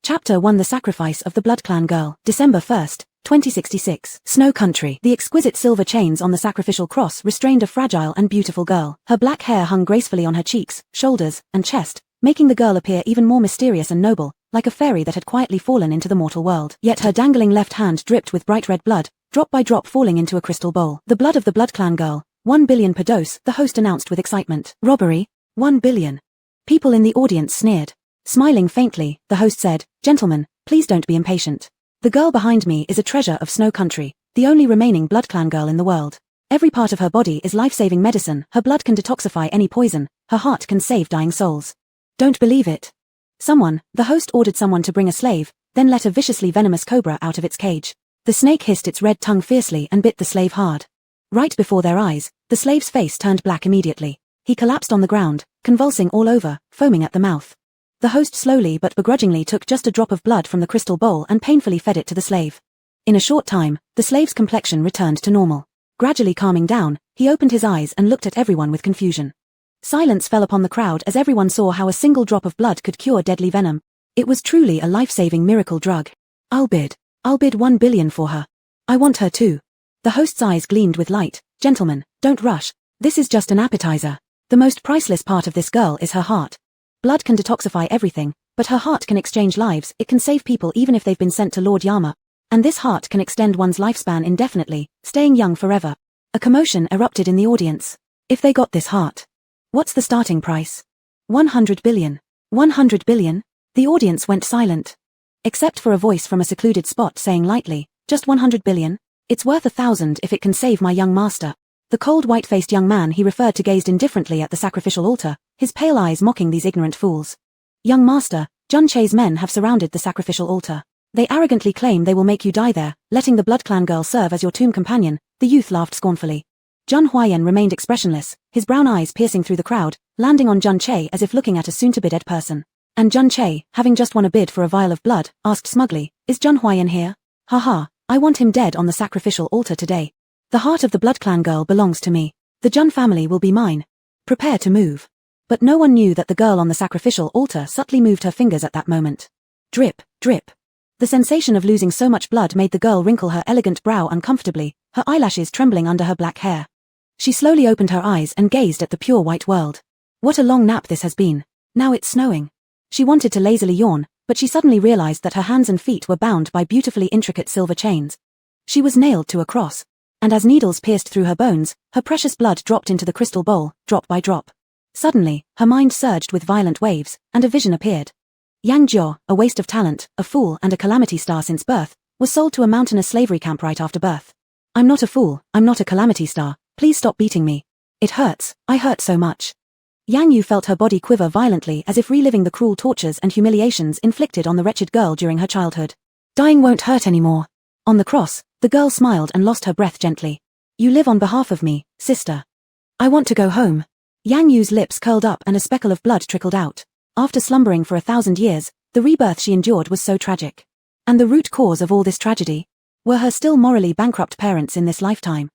Chapter 1: The Sacrifice of the Blood Clan Girl. December 1st, 2066. Snow Country. The exquisite silver chains on the sacrificial cross restrained a fragile and beautiful girl. Her black hair hung gracefully on her cheeks, shoulders, and chest, making the girl appear even more mysterious and noble, like a fairy that had quietly fallen into the mortal world. Yet her dangling left hand dripped with bright red blood, drop by drop falling into a crystal bowl. The blood of the Blood Clan Girl, 1 billion per dose, the host announced with excitement. Robbery? 1 billion. People in the audience sneered. Smiling faintly, the host said, "Gentlemen, please don't be impatient. The girl behind me is a treasure of Snow Country, the only remaining Blood Clan girl in the world. Every part of her body is life-saving medicine, her blood can detoxify any poison, her heart can save dying souls. Don't believe it?" The host ordered someone to bring a slave, then let a viciously venomous cobra out of its cage. The snake hissed its red tongue fiercely and bit the slave hard. Right before their eyes, the slave's face turned black immediately. He collapsed on the ground, convulsing all over, foaming at the mouth. The host slowly but begrudgingly took just a drop of blood from the crystal bowl and painfully fed it to the slave. In a short time, the slave's complexion returned to normal. Gradually calming down, he opened his eyes and looked at everyone with confusion. Silence fell upon the crowd as everyone saw how a single drop of blood could cure deadly venom. It was truly a life-saving miracle drug. I'll bid 1 billion for her. I want her too. The host's eyes gleamed with light. Gentlemen, don't rush. This is just an appetizer. The most priceless part of this girl is her heart. Blood can detoxify everything, but her heart can exchange lives, it can save people even if they've been sent to Lord Yama. And this heart can extend one's lifespan indefinitely, staying young forever. A commotion erupted in the audience. If they got this heart. What's the starting price? 100 billion. 100 billion? The audience went silent. Except for a voice from a secluded spot saying lightly, "Just 100 billion? It's worth 1,000 if it can save my young master." The cold white-faced young man he referred to gazed indifferently at the sacrificial altar, his pale eyes mocking these ignorant fools. "Young master, Jun Che's men have surrounded the sacrificial altar. They arrogantly claim they will make you die there, letting the Blood Clan girl serve as your tomb companion," the youth laughed scornfully. Jun Huayan remained expressionless, his brown eyes piercing through the crowd, landing on Jun Che as if looking at a soon-to-be dead person. And Jun Che, having just won a bid for a vial of blood, asked smugly, "Is Jun Huayan here? Haha, I want him dead on the sacrificial altar today. The heart of the Blood Clan girl belongs to me. The Jun family will be mine. Prepare to move." But no one knew that the girl on the sacrificial altar subtly moved her fingers at that moment. Drip, drip. The sensation of losing so much blood made the girl wrinkle her elegant brow uncomfortably, her eyelashes trembling under her black hair. She slowly opened her eyes and gazed at the pure white world. What a long nap this has been. Now it's snowing. She wanted to lazily yawn, but she suddenly realized that her hands and feet were bound by beautifully intricate silver chains. She was nailed to a cross. And as needles pierced through her bones, her precious blood dropped into the crystal bowl, drop by drop. Suddenly, her mind surged with violent waves, and a vision appeared. Yang Jiao, a waste of talent, a fool and a calamity star since birth, was sold to a mountainous slavery camp right after birth. "I'm not a fool, I'm not a calamity star, please stop beating me. It hurts, I hurt so much." Yang Yu felt her body quiver violently as if reliving the cruel tortures and humiliations inflicted on the wretched girl during her childhood. "Dying won't hurt anymore." On the cross, the girl smiled and lost her breath gently. "You live on behalf of me, sister. I want to go home." Yang Yu's lips curled up and a speckle of blood trickled out. After slumbering for 1,000 years, the rebirth she endured was so tragic. And the root cause of all this tragedy were her still morally bankrupt parents in this lifetime.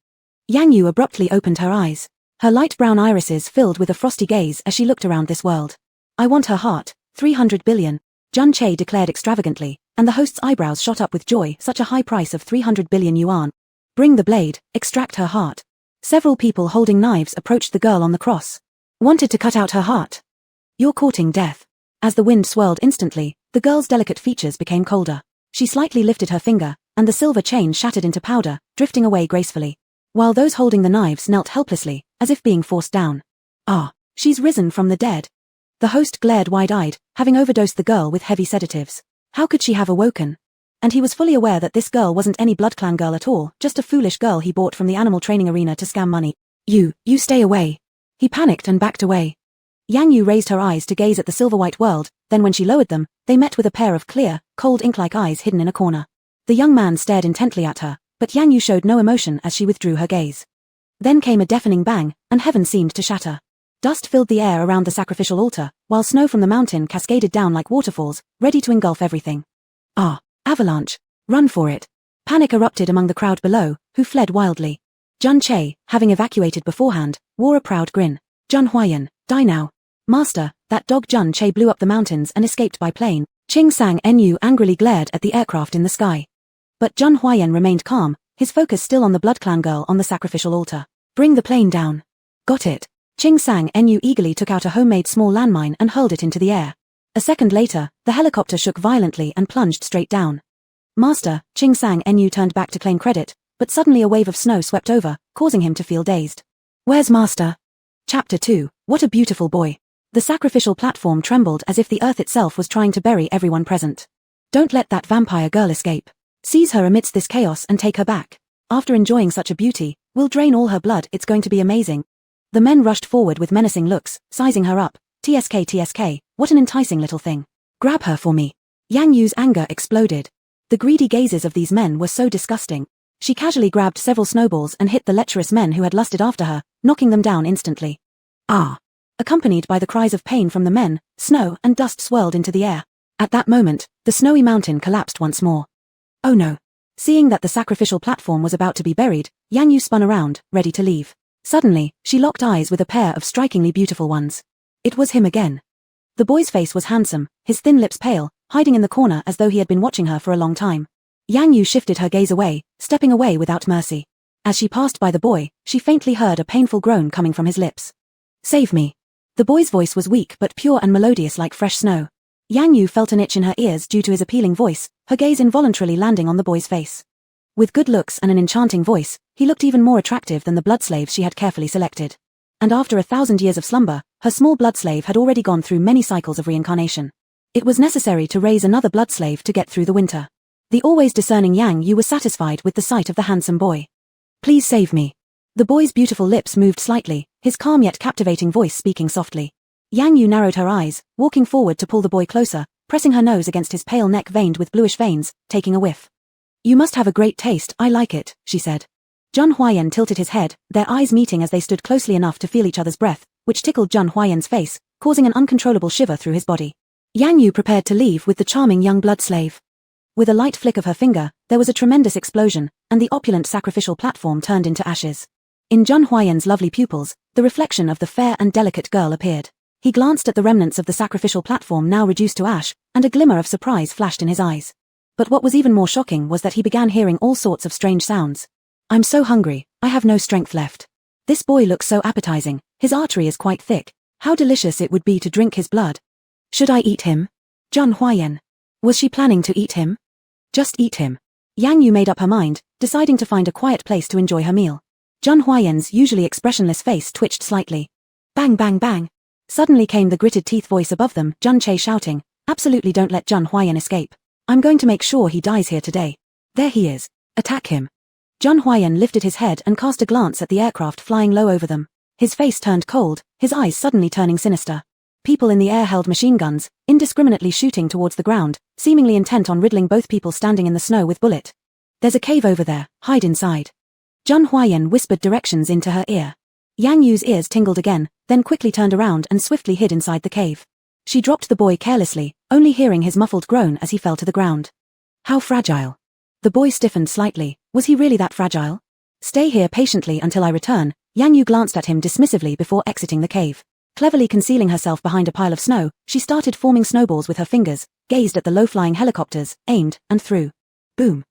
Yang Yu abruptly opened her eyes. Her light brown irises filled with a frosty gaze as she looked around this world. "I want her heart, 300 billion, Jun Che declared extravagantly, and the host's eyebrows shot up with joy. Such a high price of 300 billion yuan. "Bring the blade, extract her heart." Several people holding knives approached the girl on the cross. "Wanted to cut out her heart? You're courting death." As the wind swirled instantly, the girl's delicate features became colder. She slightly lifted her finger, and the silver chain shattered into powder, drifting away gracefully. While those holding the knives knelt helplessly, as if being forced down. "Ah, she's risen from the dead." The host glared wide-eyed, having overdosed the girl with heavy sedatives. How could she have awoken? And he was fully aware that this girl wasn't any Blood Clan girl at all, just a foolish girl he bought from the animal training arena to scam money. You stay away." He panicked and backed away. Yang Yu raised her eyes to gaze at the silver-white world, then when she lowered them, they met with a pair of clear, cold ink-like eyes hidden in a corner. The young man stared intently at her, but Yang Yu showed no emotion as she withdrew her gaze. Then came a deafening bang, and heaven seemed to shatter. Dust filled the air around the sacrificial altar, while snow from the mountain cascaded down like waterfalls, ready to engulf everything. "Ah, avalanche! Run for it!" Panic erupted among the crowd below, who fled wildly. Jun Che, having evacuated beforehand, wore a proud grin. "Jun Huayan, die now. Master, that dog Jun Che blew up the mountains and escaped by plane. Qing Sang Nu angrily glared at the aircraft in the sky. But Zhun Huayan remained calm, his focus still on the blood clan girl on the sacrificial altar. Bring the plane down. Got it. Qing Sang Nu eagerly took out a homemade small landmine and hurled it into the air. A second later, the helicopter shook violently and plunged straight down. Master, Qing Sang Nu turned back to claim credit, but suddenly a wave of snow swept over, causing him to feel dazed. Where's Master? Chapter 2, What a Beautiful Boy. The sacrificial platform trembled as if the earth itself was trying to bury everyone present. Don't let that vampire girl escape. Seize her amidst this chaos and take her back. After enjoying such a beauty, we'll drain all her blood, it's going to be amazing. The men rushed forward with menacing looks, sizing her up. TSK, what an enticing little thing. Grab her for me. Yang Yu's anger exploded. The greedy gazes of these men were so disgusting. She casually grabbed several snowballs and hit the lecherous men who had lusted after her, knocking them down instantly. Ah! Accompanied by the cries of pain from the men, snow and dust swirled into the air. At that moment, the snowy mountain collapsed once more. Oh no. Seeing that the sacrificial platform was about to be buried, Yang Yu spun around, ready to leave. Suddenly, she locked eyes with a pair of strikingly beautiful ones. It was him again. The boy's face was handsome, his thin lips pale, hiding in the corner as though he had been watching her for a long time. Yang Yu shifted her gaze away, stepping away without mercy. As she passed by the boy, she faintly heard a painful groan coming from his lips. Save me. The boy's voice was weak but pure and melodious like fresh snow. Yang Yu felt an itch in her ears due to his appealing voice, her gaze involuntarily landing on the boy's face. With good looks and an enchanting voice, he looked even more attractive than the blood slaves she had carefully selected. And after 1,000 years of slumber, her small blood slave had already gone through many cycles of reincarnation. It was necessary to raise another blood slave to get through the winter. The always discerning Yang Yu was satisfied with the sight of the handsome boy. Please save me. The boy's beautiful lips moved slightly, his calm yet captivating voice speaking softly. Yang Yu narrowed her eyes, walking forward to pull the boy closer, pressing her nose against his pale neck veined with bluish veins, taking a whiff. You must have a great taste, I like it, she said. Zhun Huayan tilted his head, their eyes meeting as they stood closely enough to feel each other's breath, which tickled Zhun Huayan's face, causing an uncontrollable shiver through his body. Yang Yu prepared to leave with the charming young blood slave. With a light flick of her finger, there was a tremendous explosion, and the opulent sacrificial platform turned into ashes. In Zhun Huayan's lovely pupils, the reflection of the fair and delicate girl appeared. He glanced at the remnants of the sacrificial platform now reduced to ash, and a glimmer of surprise flashed in his eyes. But what was even more shocking was that he began hearing all sorts of strange sounds. I'm so hungry, I have no strength left. This boy looks so appetizing, his artery is quite thick. How delicious it would be to drink his blood. Should I eat him? Zhun Huayan. Was she planning to eat him? Just eat him. Yang Yu made up her mind, deciding to find a quiet place to enjoy her meal. Zhun Huayan's usually expressionless face twitched slightly. Bang bang bang. Suddenly came the gritted teeth voice above them, Zhun Che shouting, absolutely don't let Zhun Huayan escape. I'm going to make sure he dies here today. There he is. Attack him. Zhun Huayan lifted his head and cast a glance at the aircraft flying low over them. His face turned cold, his eyes suddenly turning sinister. People in the air held machine guns, indiscriminately shooting towards the ground, seemingly intent on riddling both people standing in the snow with bullet. There's a cave over there, hide inside. Zhun Huayan whispered directions into her ear. Yang Yu's ears tingled again, then quickly turned around and swiftly hid inside the cave. She dropped the boy carelessly, only hearing his muffled groan as he fell to the ground. How fragile. The boy stiffened slightly. Was he really that fragile? Stay here patiently until I return. Yang Yu glanced at him dismissively before exiting the cave. Cleverly concealing herself behind a pile of snow, she started forming snowballs with her fingers, gazed at the low-flying helicopters, aimed, and threw. Boom.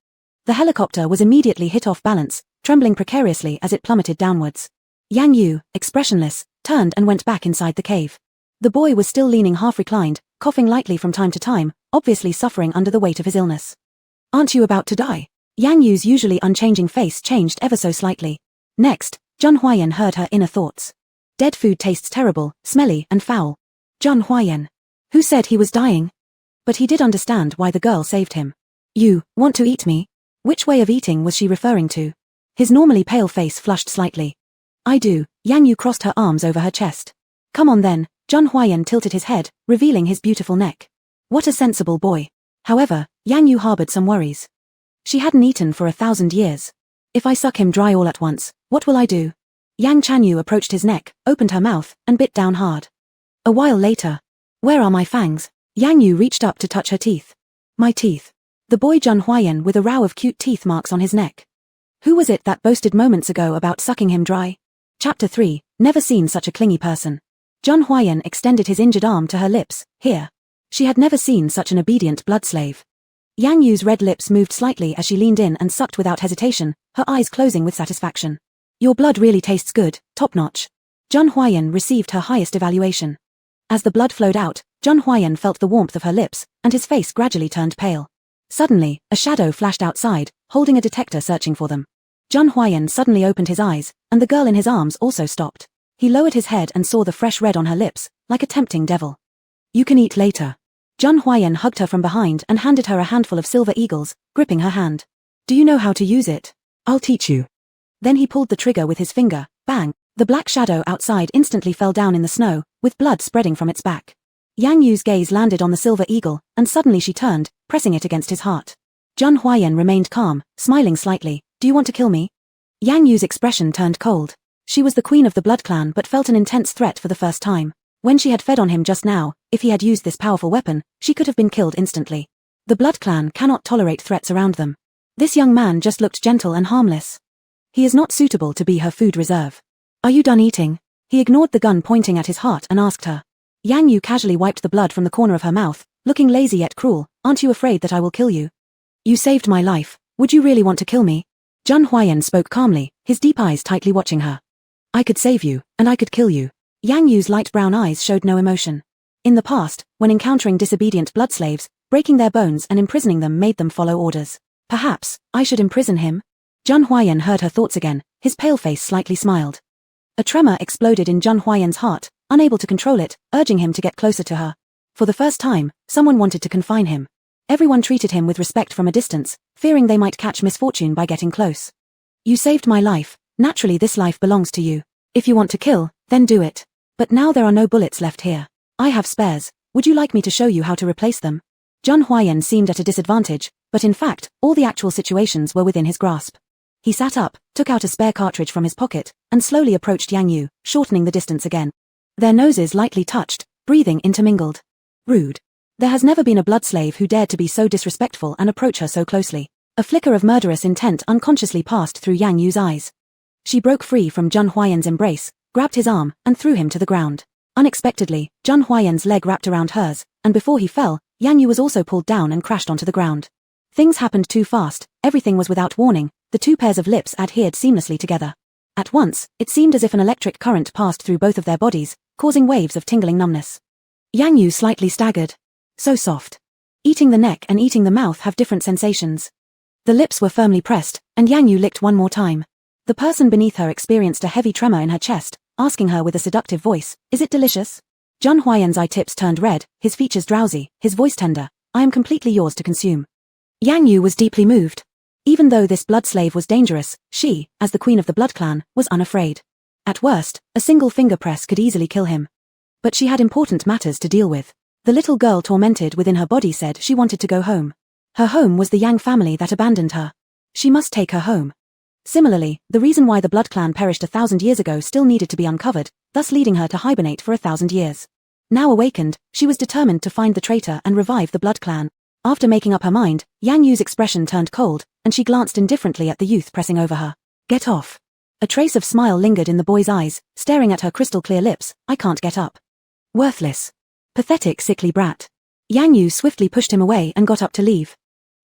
The helicopter was immediately hit off balance, trembling precariously as it plummeted downwards. Yang Yu, expressionless, turned and went back inside the cave. The boy was still leaning half-reclined, coughing lightly from time to time, obviously suffering under the weight of his illness. Aren't you about to die? Yang Yu's usually unchanging face changed ever so slightly. Next, Zhun Huayan heard her inner thoughts. Dead food tastes terrible, smelly, and foul. Zhun Huayan. Who said he was dying? But he did understand why the girl saved him. You, want to eat me? Which way of eating was she referring to? His normally pale face flushed slightly. I do. Yang Yu crossed her arms over her chest. Come on then. Zhun Huayan tilted his head, revealing his beautiful neck. What a sensible boy. However, Yang Yu harbored some worries. She hadn't eaten for 1,000 years. If I suck him dry all at once, what will I do? Yang Chanyu approached his neck, opened her mouth, and bit down hard. A while later. Where are my fangs? Yang Yu reached up to touch her teeth. My teeth. The boy Zhun Huayan with a row of cute teeth marks on his neck. Who was it that boasted moments ago about sucking him dry? Chapter 3, Never seen such a clingy person. Zhun Huayan extended his injured arm to her lips. Here. She had never seen such an obedient blood slave. Yang Yu's red lips moved slightly as she leaned in and sucked without hesitation, her eyes closing with satisfaction. Your blood really tastes good, top-notch. Zhun Huayan received her highest evaluation. As the blood flowed out, Zhun Huayan felt the warmth of her lips, and his face gradually turned pale. Suddenly, a shadow flashed outside, holding a detector searching for them. Zhun Huayan suddenly opened his eyes, and the girl in his arms also stopped. He lowered his head and saw the fresh red on her lips, like a tempting devil. You can eat later. Zhun Huayan hugged her from behind and handed her a handful of silver eagles, gripping her hand. Do you know how to use it? I'll teach you. Then he pulled the trigger with his finger, bang. The black shadow outside instantly fell down in the snow, with blood spreading from its back. Yang Yu's gaze landed on the silver eagle, and suddenly she turned, pressing it against his heart. Zhun Huayan remained calm, smiling slightly. Do you want to kill me? Yang Yu's expression turned cold. She was the queen of the blood clan but felt an intense threat for the first time. When she had fed on him just now, if he had used this powerful weapon, she could have been killed instantly. The blood clan cannot tolerate threats around them. This young man just looked gentle and harmless. He is not suitable to be her food reserve. Are you done eating? He ignored the gun pointing at his heart and asked her. Yang Yu casually wiped the blood from the corner of her mouth, looking lazy yet cruel. Aren't you afraid that I will kill you? You saved my life. Would you really want to kill me? Zhun Huayan spoke calmly, his deep eyes tightly watching her. I could save you, and I could kill you. Yang Yu's light brown eyes showed no emotion. In the past, when encountering disobedient blood slaves, breaking their bones and imprisoning them made them follow orders. Perhaps, I should imprison him? Zhun Huayan heard her thoughts again, his pale face slightly smiled. A tremor exploded in Zhun Huayan's heart, unable to control it, urging him to get closer to her. For the first time, someone wanted to confine him. Everyone treated him with respect from a distance, fearing they might catch misfortune by getting close. You saved my life, naturally this life belongs to you. If you want to kill, then do it. But now there are no bullets left here. I have spares. Would you like me to show you how to replace them? Zhun Huayan seemed at a disadvantage, but in fact, all the actual situations were within his grasp. He sat up, took out a spare cartridge from his pocket, and slowly approached Yang Yu, shortening the distance again. Their noses lightly touched, breathing intermingled. Rude. There has never been a blood slave who dared to be so disrespectful and approach her so closely. A flicker of murderous intent unconsciously passed through Yang Yu's eyes. She broke free from Zhun Huayan's embrace, grabbed his arm, and threw him to the ground. Unexpectedly, Zhun Huayan's leg wrapped around hers, and before he fell, Yang Yu was also pulled down and crashed onto the ground. Things happened too fast, everything was without warning, the two pairs of lips adhered seamlessly together. At once, it seemed as if an electric current passed through both of their bodies, causing waves of tingling numbness. Yang Yu slightly staggered. So soft. Eating the neck and eating the mouth have different sensations. The lips were firmly pressed, and Yang Yu licked one more time. The person beneath her experienced a heavy tremor in her chest, asking her with a seductive voice, "Is it delicious?" Zhun Huayan's eye tips turned red, his features drowsy, his voice tender. "I am completely yours to consume." Yang Yu was deeply moved. Even though this blood slave was dangerous, she, as the queen of the blood clan, was unafraid. At worst, a single finger press could easily kill him. But she had important matters to deal with. The little girl tormented within her body said she wanted to go home. Her home was the Yang family that abandoned her. She must take her home. Similarly, the reason why the blood clan perished 1,000 years ago still needed to be uncovered, thus leading her to hibernate for 1,000 years. Now awakened, she was determined to find the traitor and revive the blood clan. After making up her mind, Yang Yu's expression turned cold, and she glanced indifferently at the youth pressing over her. "Get off." A trace of smile lingered in the boy's eyes, staring at her crystal-clear lips. "I can't get up." Worthless. Pathetic sickly brat. Yang Yu swiftly pushed him away and got up to leave.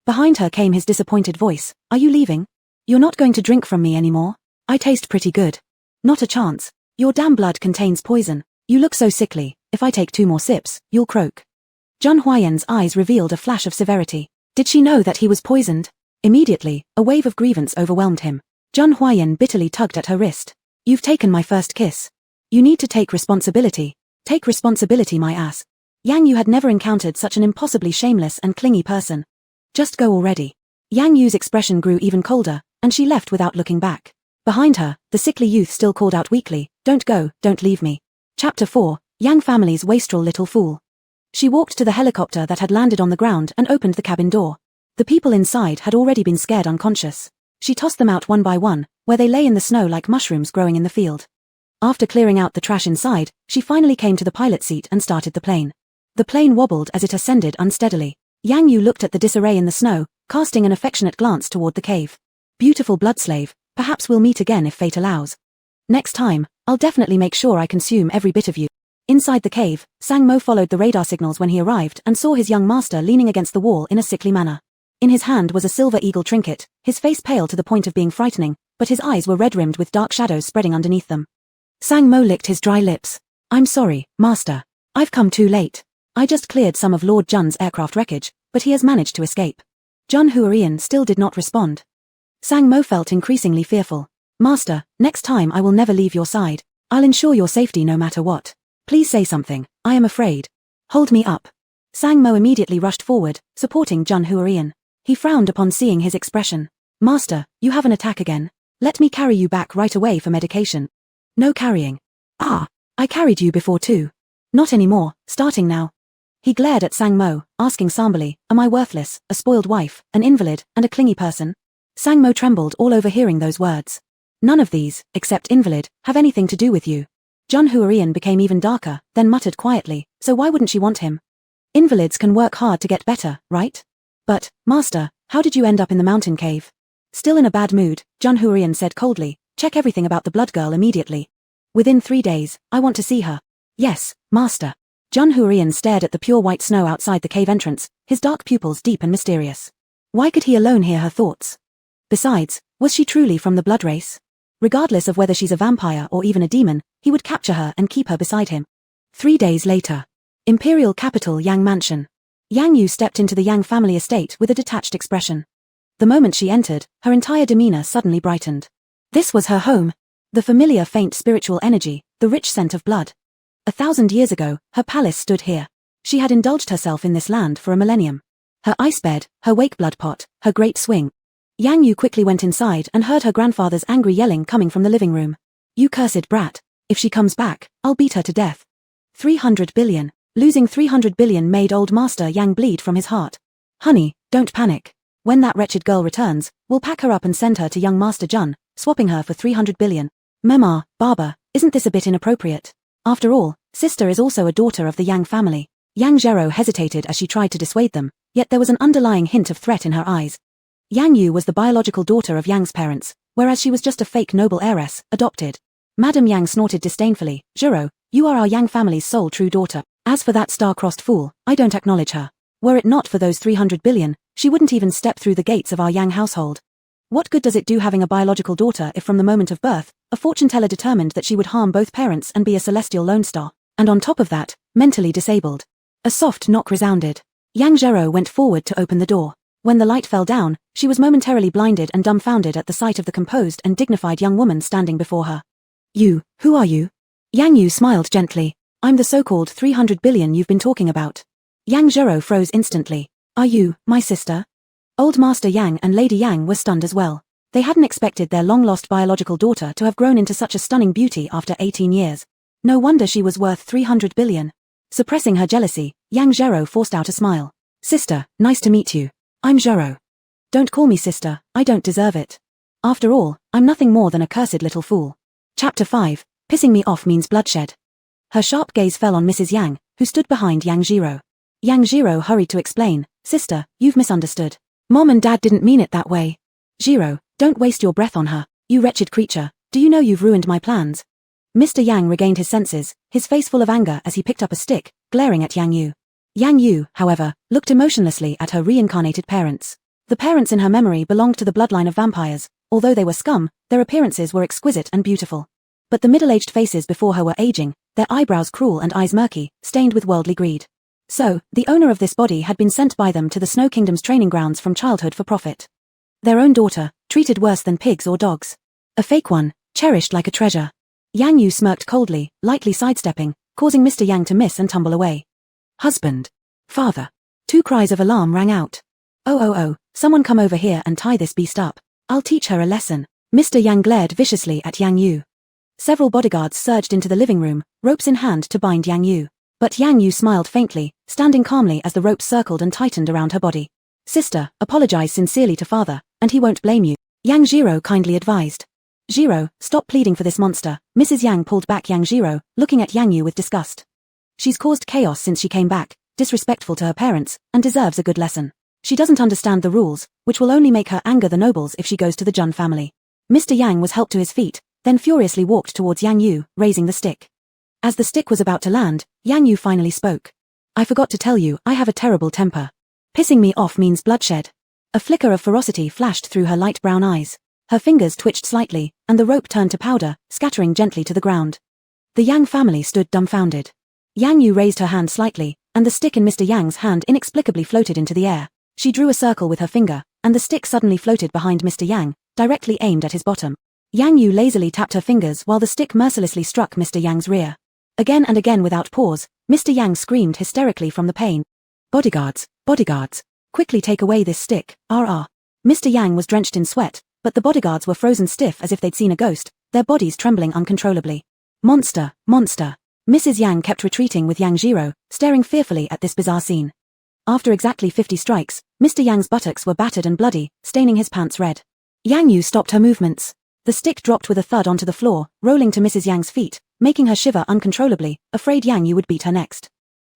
Behind her came his disappointed voice. "Are you leaving? You're not going to drink from me anymore? I taste pretty good." "Not a chance. Your damn blood contains poison. You look so sickly, if I take 2 more sips, you'll croak." Zhun Huayan's eyes revealed a flash of severity. Did she know that he was poisoned? Immediately, a wave of grievance overwhelmed him. Zhun Huayan bitterly tugged at her wrist. "You've taken my first kiss. You need to take responsibility. Take responsibility, my ass." Yang Yu had never encountered such an impossibly shameless and clingy person. "Just go already." Yang Yu's expression grew even colder, and she left without looking back. Behind her, the sickly youth still called out weakly, "Don't go, don't leave me." Chapter 4, Yang family's wastrel little fool. She walked to the helicopter that had landed on the ground and opened the cabin door. The people inside had already been scared unconscious. She tossed them out one by one, where they lay in the snow like mushrooms growing in the field. After clearing out the trash inside, she finally came to the pilot seat and started the plane. The plane wobbled as it ascended unsteadily. Yang Yu looked at the disarray in the snow, casting an affectionate glance toward the cave. "Beautiful blood slave, perhaps we'll meet again if fate allows. Next time, I'll definitely make sure I consume every bit of you." Inside the cave, Sang Mo followed the radar signals when he arrived and saw his young master leaning against the wall in a sickly manner. In his hand was a silver eagle trinket, his face pale to the point of being frightening, but his eyes were red-rimmed with dark shadows spreading underneath them. Sang Mo licked his dry lips. "I'm sorry, master. I've come too late. I just cleared some of Lord Jun's aircraft wreckage, but he has managed to escape." Jun Huarian still did not respond. Sang Mo felt increasingly fearful. "Master, next time I will never leave your side. I'll ensure your safety no matter what. Please say something, I am afraid. Hold me up." Sang Mo immediately rushed forward, supporting Jun Huarian. He frowned upon seeing his expression. "Master, you have an attack again. Let me carry you back right away for medication." "No carrying." "Ah, I carried you before too." "Not anymore, starting now." He glared at Sang Mo, asking somberly, "Am I worthless, a spoiled wife, an invalid, and a clingy person?" Sang Mo trembled all over hearing those words. "None of these, except invalid, have anything to do with you." Jun Huarian became even darker, then muttered quietly, "So why wouldn't she want him? Invalids can work hard to get better, right? But, master, how did you end up in the mountain cave?" Still in a bad mood, Jun Huarian said coldly, "Check everything about the blood girl immediately. Within 3 days, I want to see her." "Yes, master." Jun Huarian stared at the pure white snow outside the cave entrance, his dark pupils deep and mysterious. Why could he alone hear her thoughts? Besides, was she truly from the blood race? Regardless of whether she's a vampire or even a demon, he would capture her and keep her beside him. 3 days later. Imperial capital Yang Mansion. Yang Yu stepped into the Yang family estate with a detached expression. The moment she entered, her entire demeanor suddenly brightened. This was her home. The familiar faint spiritual energy, the rich scent of blood. 1,000 years ago, her palace stood here. She had indulged herself in this land for a millennium. Her ice bed, her wake blood pot, her great swing. Yang Yu quickly went inside and heard her grandfather's angry yelling coming from the living room. "You cursed brat. If she comes back, I'll beat her to death." 300 billion. Losing 300 billion made old master Yang bleed from his heart. "Honey, don't panic. When that wretched girl returns, we'll pack her up and send her to young master Jun, swapping her for 300 billion. Mama, Baba, isn't this a bit inappropriate? After all, sister is also a daughter of the Yang family." Yang Zhero hesitated as she tried to dissuade them, yet there was an underlying hint of threat in her eyes. Yang Yu was the biological daughter of Yang's parents, whereas she was just a fake noble heiress, adopted. Madame Yang snorted disdainfully, "Zhero, you are our Yang family's sole true daughter. As for that star-crossed fool, I don't acknowledge her. Were it not for those 300 billion, she wouldn't even step through the gates of our Yang household. What good does it do having a biological daughter if from the moment of birth, a fortune teller determined that she would harm both parents and be a celestial lone star, and on top of that, mentally disabled?" A soft knock resounded. Yang Zhero went forward to open the door. When the light fell down, she was momentarily blinded and dumbfounded at the sight of the composed and dignified young woman standing before her. "You, who are you?" Yang Yu smiled gently. "I'm the so-called 300 billion you've been talking about." Yang Zhero froze instantly. "Are you, my sister?" Old Master Yang and Lady Yang were stunned as well. They hadn't expected their long-lost biological daughter to have grown into such a stunning beauty after 18 years. No wonder she was worth 300 billion. Suppressing her jealousy, Yang Zhero forced out a smile. "Sister, nice to meet you. I'm Zhero. Don't call me sister, I don't deserve it. After all, I'm nothing more than a cursed little fool." Chapter 5, Pissing Me Off Means Bloodshed. Her sharp gaze fell on Mrs. Yang, who stood behind Yang Zhero. Yang Zhero hurried to explain, "Sister, you've misunderstood. Mom and Dad didn't mean it that way. Zhero, don't waste your breath on her, you wretched creature. Do you know you've ruined my plans?" Mr. Yang regained his senses, his face full of anger as he picked up a stick, glaring at Yang Yu. Yang Yu, however, looked emotionlessly at her reincarnated parents. The parents in her memory belonged to the bloodline of vampires. Although they were scum, their appearances were exquisite and beautiful. But the middle-aged faces before her were aging, their eyebrows cruel and eyes murky, stained with worldly greed. So, the owner of this body had been sent by them to the Snow Kingdom's training grounds from childhood for profit. Their own daughter, treated worse than pigs or dogs. A fake one, cherished like a treasure. Yang Yu smirked coldly, lightly sidestepping, causing Mr. Yang to miss and tumble away. "Husband. Father." 2 cries of alarm rang out. Oh, someone come over here and tie this beast up. I'll teach her a lesson." Mr. Yang glared viciously at Yang Yu. Several bodyguards surged into the living room, ropes in hand to bind Yang Yu. But Yang Yu smiled faintly, standing calmly as the ropes circled and tightened around her body. "Sister, apologize sincerely to father, and he won't blame you," Yang Zhero kindly advised. "Zhero, stop pleading for this monster." Mrs. Yang pulled back Yang Zhero, looking at Yang Yu with disgust. "She's caused chaos since she came back, disrespectful to her parents, and deserves a good lesson. She doesn't understand the rules, which will only make her anger the nobles if she goes to the Jun family." Mr. Yang was helped to his feet, then furiously walked towards Yang Yu, raising the stick. As the stick was about to land, Yang Yu finally spoke. I forgot to tell you, I have a terrible temper. Pissing me off means bloodshed. A flicker of ferocity flashed through her light brown eyes. Her fingers twitched slightly, and the rope turned to powder, scattering gently to the ground. The Yang family stood dumbfounded. Yang Yu raised her hand slightly, and the stick in Mr. Yang's hand inexplicably floated into the air. She drew a circle with her finger, and the stick suddenly floated behind Mr. Yang, directly aimed at his bottom. Yang Yu lazily tapped her fingers while the stick mercilessly struck Mr. Yang's rear. Again and again without pause, Mr. Yang screamed hysterically from the pain. Bodyguards, bodyguards, quickly take away this stick, rah. Mr. Yang was drenched in sweat, but the bodyguards were frozen stiff as if they'd seen a ghost, their bodies trembling uncontrollably. Monster, monster. Mrs. Yang kept retreating with Yang Jiro, staring fearfully at this bizarre scene. After exactly 50 strikes, Mr. Yang's buttocks were battered and bloody, staining his pants red. Yang Yu stopped her movements. The stick dropped with a thud onto the floor, rolling to Mrs. Yang's feet, making her shiver uncontrollably, afraid Yang Yu would beat her next.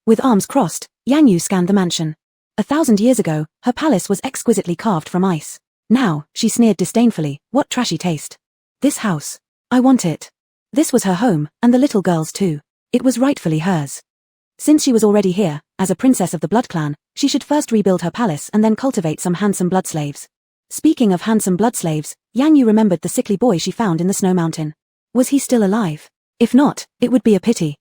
With arms crossed, Yang Yu scanned the mansion. 1,000 years ago, her palace was exquisitely carved from ice. Now, she sneered disdainfully, what trashy taste. This house. I want it. This was her home, and the little girl's too. It was rightfully hers. Since she was already here, as a princess of the blood clan, she should first rebuild her palace and then cultivate some handsome blood slaves. Speaking of handsome blood slaves, Yang Yu remembered the sickly boy she found in the snow mountain. Was he still alive? If not, it would be a pity.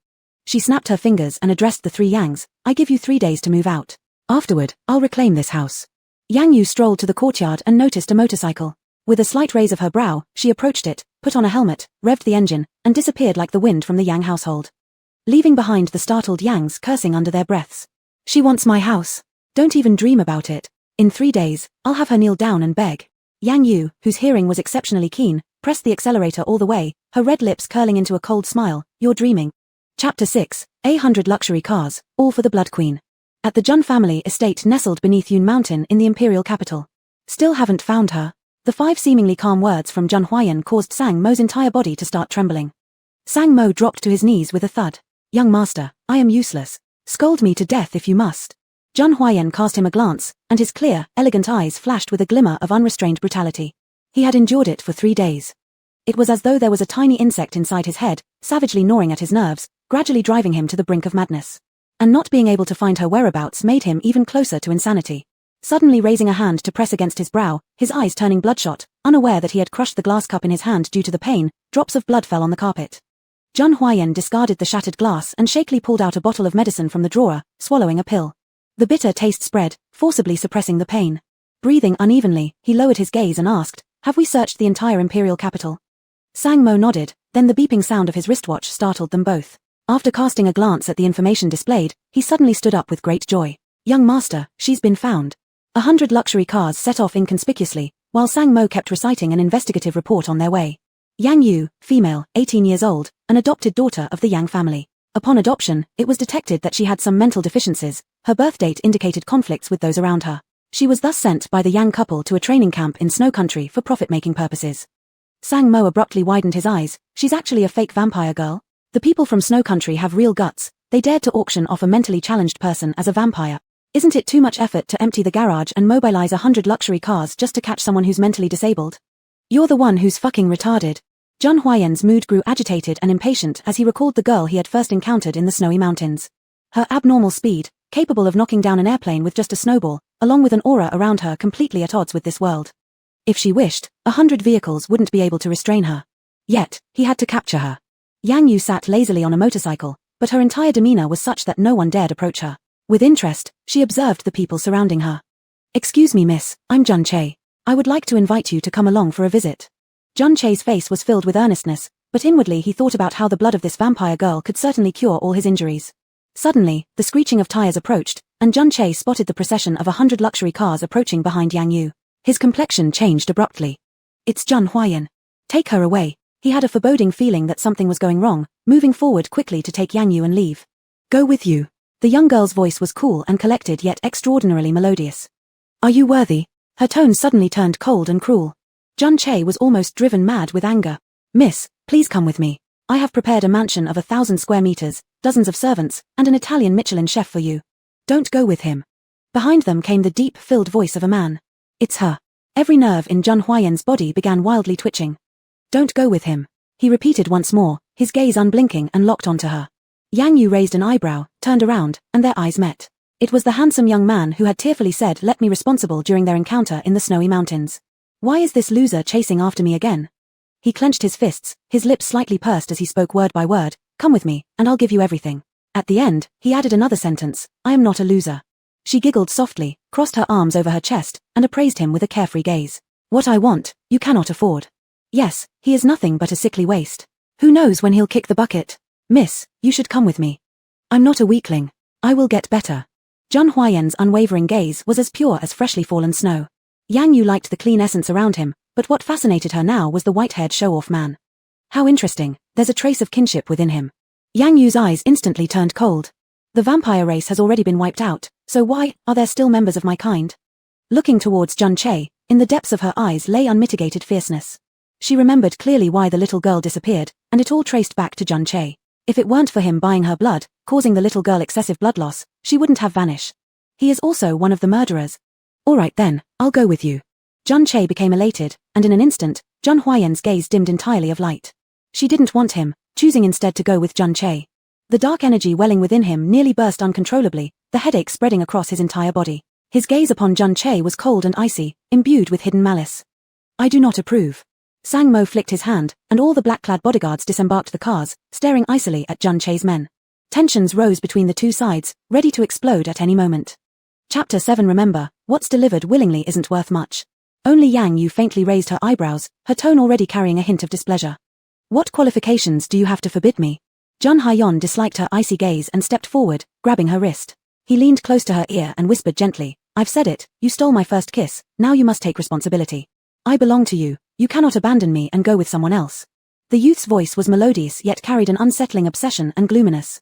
She snapped her fingers and addressed the 3 Yangs. I give you 3 days to move out. Afterward, I'll reclaim this house. Yang Yu strolled to the courtyard and noticed a motorcycle. With a slight raise of her brow, she approached it, put on a helmet, revved the engine, and disappeared like the wind from the Yang household. Leaving behind the startled Yangs cursing under their breaths. She wants my house. Don't even dream about it. In 3 days, I'll have her kneel down and beg. Yang Yu, whose hearing was exceptionally keen, pressed the accelerator all the way, her red lips curling into a cold smile. You're dreaming. Chapter 6, 100 luxury cars, all for the Blood Queen. At the Jun family estate nestled beneath Yun Mountain in the imperial capital. Still haven't found her. The 5 seemingly calm words from Jun Huayan caused Sang Mo's entire body to start trembling. Sang Mo dropped to his knees with a thud. Young master, I am useless. Scold me to death if you must. Jun Huayan cast him a glance, and his clear, elegant eyes flashed with a glimmer of unrestrained brutality. He had endured it for 3 days. It was as though there was a tiny insect inside his head, savagely gnawing at his nerves, gradually driving him to the brink of madness. And not being able to find her whereabouts made him even closer to insanity. Suddenly raising a hand to press against his brow, his eyes turning bloodshot, unaware that he had crushed the glass cup in his hand due to the pain, drops of blood fell on the carpet. Jun Huayan discarded the shattered glass and shakily pulled out a bottle of medicine from the drawer, swallowing a pill. The bitter taste spread, forcibly suppressing the pain. Breathing unevenly, he lowered his gaze and asked, have we searched the entire imperial capital? Sang Mo nodded, then the beeping sound of his wristwatch startled them both. After casting a glance at the information displayed, he suddenly stood up with great joy. Young master, she's been found. 100 luxury cars set off inconspicuously, while Sang Mo kept reciting an investigative report on their way. Yang Yu, female, 18 years old, an adopted daughter of the Yang family. Upon adoption, it was detected that she had some mental deficiencies. Her birth date indicated conflicts with those around her. She was thus sent by the Yang couple to a training camp in Snow Country for profit-making purposes. Sang Mo abruptly widened his eyes. She's actually a fake vampire girl? The people from Snow Country have real guts. They dared to auction off a mentally challenged person as a vampire. Isn't it too much effort to empty the garage and mobilize 100 luxury cars just to catch someone who's mentally disabled? You're the one who's fucking retarded. Jun Huayan's mood grew agitated and impatient as he recalled the girl he had first encountered in the snowy mountains. Her abnormal speed, capable of knocking down an airplane with just a snowball, along with an aura around her completely at odds with this world. If she wished, 100 vehicles wouldn't be able to restrain her. Yet, he had to capture her. Yang Yu sat lazily on a motorcycle, but her entire demeanor was such that no one dared approach her. With interest, she observed the people surrounding her. Excuse me, miss, I'm Jun Che. I would like to invite you to come along for a visit. Jun Che's face was filled with earnestness, but inwardly he thought about how the blood of this vampire girl could certainly cure all his injuries. Suddenly, the screeching of tires approached, and Jun Che spotted the procession of 100 luxury cars approaching behind Yang Yu. His complexion changed abruptly. It's Jun Huayan. Take her away. He had a foreboding feeling that something was going wrong, moving forward quickly to take Yang Yu and leave. Go with you. The young girl's voice was cool and collected yet extraordinarily melodious. Are you worthy? Her tone suddenly turned cold and cruel. Jun Che was almost driven mad with anger. Miss, please come with me. I have prepared a mansion of 1,000 square meters, dozens of servants, and an Italian Michelin chef for you. Don't go with him. Behind them came the deep, filled voice of a man. It's her. Every nerve in Jun Huayan's body began wildly twitching. Don't go with him. He repeated once more, his gaze unblinking and locked onto her. Yang Yu raised an eyebrow, turned around, and their eyes met. It was the handsome young man who had tearfully said "let me responsible" during their encounter in the snowy mountains. Why is this loser chasing after me again? He clenched his fists, his lips slightly pursed as he spoke word by word. Come with me, and I'll give you everything. At the end, he added another sentence, I am not a loser. She giggled softly, crossed her arms over her chest, and appraised him with a carefree gaze. What I want, you cannot afford. Yes, he is nothing but a sickly waste. Who knows when he'll kick the bucket? Miss, you should come with me. I'm not a weakling. I will get better. Zhun Huaiyan's unwavering gaze was as pure as freshly fallen snow. Yang Yu liked the clean essence around him, but what fascinated her now was the white-haired show-off man. How interesting, there's a trace of kinship within him. Yang Yu's eyes instantly turned cold. The vampire race has already been wiped out, so why are there still members of my kind? Looking towards Zhun Che, in the depths of her eyes lay unmitigated fierceness. She remembered clearly why the little girl disappeared, and it all traced back to Zhun Che. If it weren't for him buying her blood, causing the little girl excessive blood loss, she wouldn't have vanished. He is also one of the murderers. All right then, I'll go with you. Zhun Che became elated, and in an instant, Zhun Huaiyan's gaze dimmed entirely of light. She didn't want him, choosing instead to go with Zhun Che. The dark energy welling within him nearly burst uncontrollably, the headache spreading across his entire body. His gaze upon Zhun Che was cold and icy, imbued with hidden malice. I do not approve. Sang Mo flicked his hand, and all the black-clad bodyguards disembarked the cars, staring icily at Zhun Che's men. Tensions rose between the two sides, ready to explode at any moment. Chapter 7 Remember, what's delivered willingly isn't worth much. Only Yang Yu faintly raised her eyebrows, her tone already carrying a hint of displeasure. What qualifications do you have to forbid me? Zhun Haiyan disliked her icy gaze and stepped forward, grabbing her wrist. He leaned close to her ear and whispered gently, I've said it, you stole my first kiss, now you must take responsibility. I belong to you, you cannot abandon me and go with someone else. The youth's voice was melodious yet carried an unsettling obsession and gloominess.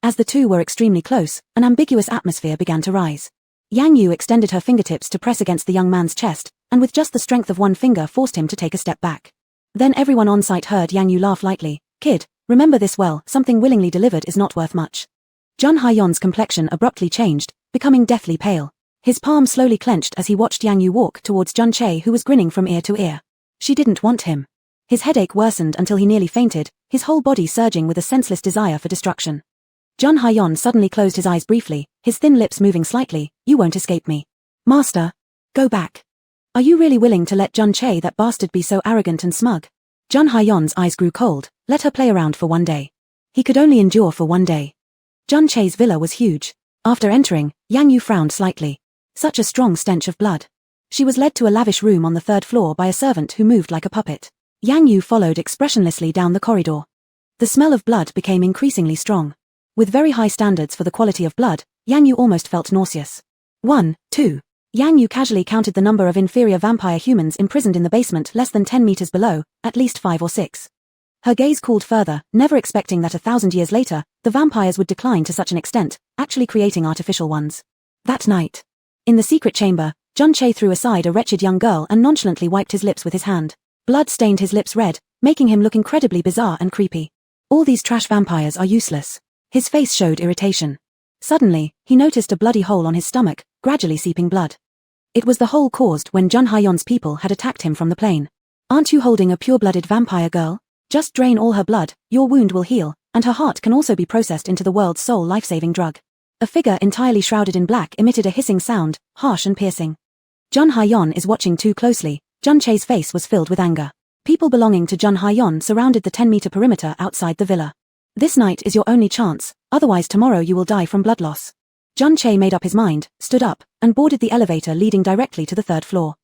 As the two were extremely close, an ambiguous atmosphere began to rise. Yang Yu extended her fingertips to press against the young man's chest, and with just the strength of one finger forced him to take a step back. Then everyone on site heard Yang Yu laugh lightly. Kid, remember this well, something willingly delivered is not worth much. Zhun Haiyan's complexion abruptly changed, becoming deathly pale. His palm slowly clenched as he watched Yang Yu walk towards Zhun Che, who was grinning from ear to ear. She didn't want him. His headache worsened until he nearly fainted, his whole body surging with a senseless desire for destruction. Zhun Haiyan suddenly closed his eyes briefly, his thin lips moving slightly. You won't escape me. Master. Go back. Are you really willing to let Zhun Che, that bastard, be so arrogant and smug? Zhun Haiyan's eyes grew cold. Let her play around for one day. He could only endure for one day. Zhun Che's villa was huge. After entering, Yang Yu frowned slightly. Such a strong stench of blood. She was led to a lavish room on the third floor by a servant who moved like a puppet. Yang Yu followed expressionlessly down the corridor. The smell of blood became increasingly strong. With very high standards for the quality of blood, Yang Yu almost felt nauseous. 1, 2. Yang Yu casually counted the number of inferior vampire humans imprisoned in the basement less than 10 meters below, at least 5 or 6. Her gaze cooled further, never expecting that 1,000 years later, the vampires would decline to such an extent, actually creating artificial ones. That night. In the secret chamber, Zhun Che threw aside a wretched young girl and nonchalantly wiped his lips with his hand. Blood stained his lips red, making him look incredibly bizarre and creepy. All these trash vampires are useless. His face showed irritation. Suddenly, he noticed a bloody hole on his stomach, gradually seeping blood. It was the hole caused when Zhun Haiyan's people had attacked him from the plane. Aren't you holding a pure-blooded vampire girl? Just drain all her blood, your wound will heal, and her heart can also be processed into the world's sole life-saving drug. A figure entirely shrouded in black emitted a hissing sound, harsh and piercing. Zhun Haiyan is watching too closely. Zhun Che's face was filled with anger. People belonging to Zhun Haiyan surrounded the 10-meter perimeter outside the villa. This night is your only chance, otherwise tomorrow you will die from blood loss. Zhun Che made up his mind, stood up, and boarded the elevator leading directly to the third floor.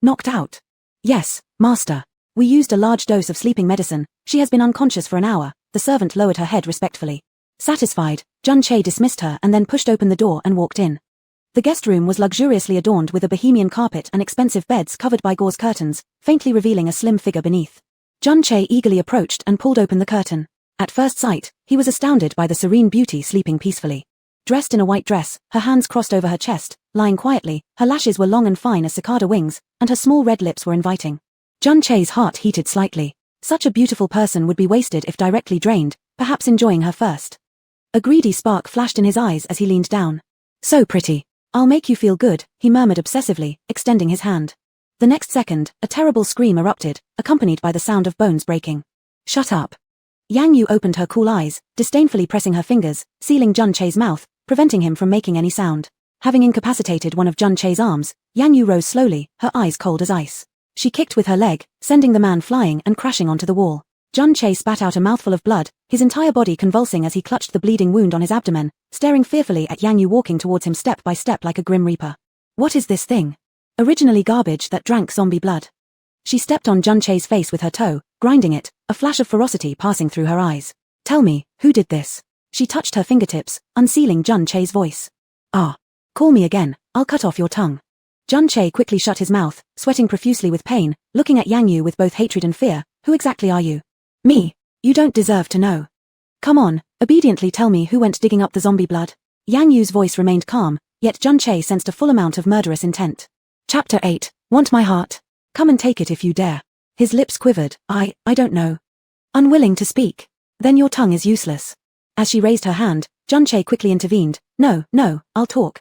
Knocked out? Yes, master. We used a large dose of sleeping medicine. She has been unconscious for an hour. The servant lowered her head respectfully. Satisfied, Zhun Che dismissed her and then pushed open the door and walked in. The guest room was luxuriously adorned with a bohemian carpet and expensive beds covered by gauze curtains, faintly revealing a slim figure beneath. Zhun Che eagerly approached and pulled open the curtain. At first sight, he was astounded by the serene beauty sleeping peacefully. Dressed in a white dress, her hands crossed over her chest, lying quietly, her lashes were long and fine as cicada wings, and her small red lips were inviting. Zhun Che's heart heated slightly. Such a beautiful person would be wasted if directly drained, perhaps enjoying her first. A greedy spark flashed in his eyes as he leaned down. So pretty. I'll make you feel good, he murmured obsessively, extending his hand. The next second, a terrible scream erupted, accompanied by the sound of bones breaking. Shut up. Yang Yu opened her cool eyes, disdainfully pressing her fingers, sealing Jun Che's mouth, preventing him from making any sound. Having incapacitated one of Jun Che's arms, Yang Yu rose slowly, her eyes cold as ice. She kicked with her leg, sending the man flying and crashing onto the wall. Jun Che spat out a mouthful of blood, his entire body convulsing as he clutched the bleeding wound on his abdomen, staring fearfully at Yang Yu walking towards him step by step like a grim reaper. What is this thing? Originally garbage that drank zombie blood. She stepped on Jun Che's face with her toe, grinding it, a flash of ferocity passing through her eyes. Tell me, who did this? She touched her fingertips, unsealing Jun Che's voice. Ah. Call me again, I'll cut off your tongue. Jun Che quickly shut his mouth, sweating profusely with pain, looking at Yang Yu with both hatred and fear. Who exactly are you? Me. You don't deserve to know. Come on, obediently tell me who went digging up the zombie blood. Yang Yu's voice remained calm, yet Jun Che sensed a full amount of murderous intent. Chapter 8. Want my heart? Come and take it if you dare. His lips quivered. I don't know. Unwilling to speak. Then your tongue is useless. As she raised her hand, Jun Che quickly intervened. No, I'll talk.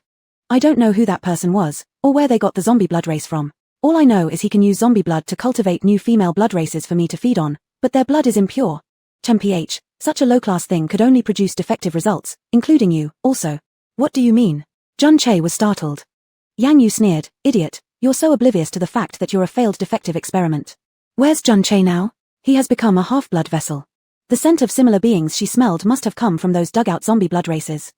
I don't know who that person was, or where they got the zombie blood race from. All I know is he can use zombie blood to cultivate new female blood races for me to feed on, but their blood is impure. TMPH, such a low-class thing could only produce defective results, including you, also. What do you mean? Jun Che was startled. Yang Yu sneered, idiot, you're so oblivious to the fact that you're a failed defective experiment. Where's Jun Che now? He has become a half-blood vessel. The scent of similar beings she smelled must have come from those dugout zombie blood races.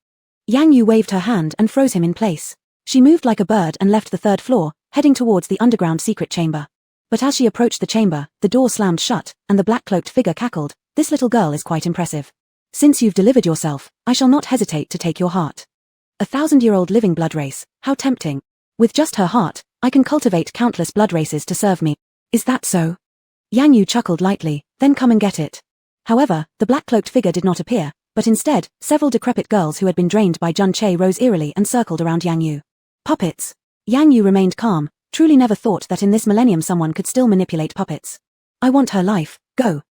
Yang Yu waved her hand and froze him in place. She moved like a bird and left the third floor, heading towards the underground secret chamber. But as she approached the chamber, the door slammed shut, and the black-cloaked figure cackled. This little girl is quite impressive. Since you've delivered yourself, I shall not hesitate to take your heart. 1,000-year-old living blood race, how tempting. With just her heart, I can cultivate countless blood races to serve me. Is that so? Yang Yu chuckled lightly, then come and get it. However, the black-cloaked figure did not appear, but instead, several decrepit girls who had been drained by Jun Che rose eerily and circled around Yang Yu. Puppets. Yang Yu remained calm, truly never thought that in this millennium someone could still manipulate puppets. I want her life, go.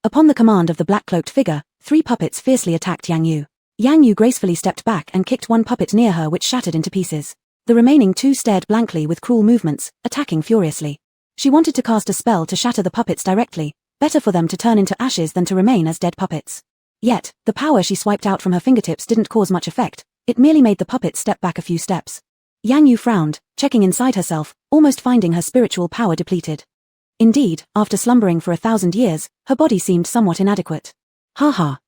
Upon the command of the black-cloaked figure, 3 puppets fiercely attacked Yang Yu. Yang Yu gracefully stepped back and kicked one puppet near her which shattered into pieces. The remaining 2 stared blankly with cruel movements, attacking furiously. She wanted to cast a spell to shatter the puppets directly, better for them to turn into ashes than to remain as dead puppets. Yet, the power she swiped out from her fingertips didn't cause much effect, it merely made the puppets step back a few steps. Yang Yu frowned, checking inside herself, almost finding her spiritual power depleted. Indeed, after slumbering for 1,000 years, her body seemed somewhat inadequate.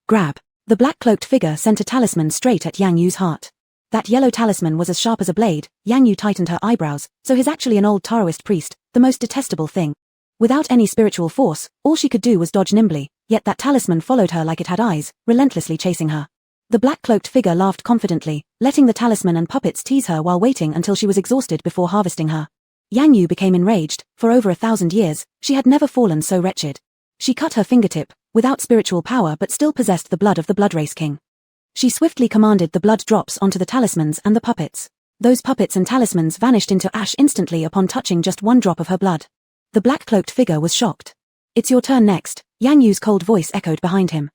Grab. The black-cloaked figure sent a talisman straight at Yang Yu's heart. That yellow talisman was as sharp as a blade. Yang Yu tightened her eyebrows, so he's actually an old Taoist priest, the most detestable thing. Without any spiritual force, all she could do was dodge nimbly, yet that talisman followed her like it had eyes, relentlessly chasing her. The black-cloaked figure laughed confidently, letting the talisman and puppets tease her while waiting until she was exhausted before harvesting her. Yang Yu became enraged. For over 1,000 years, she had never fallen so wretched. She cut her fingertip, without spiritual power but still possessed the blood of the Blood Race King. She swiftly commanded the blood drops onto the talismans and the puppets. Those puppets and talismans vanished into ash instantly upon touching just one drop of her blood. The black-cloaked figure was shocked. It's your turn next, Yang Yu's cold voice echoed behind him.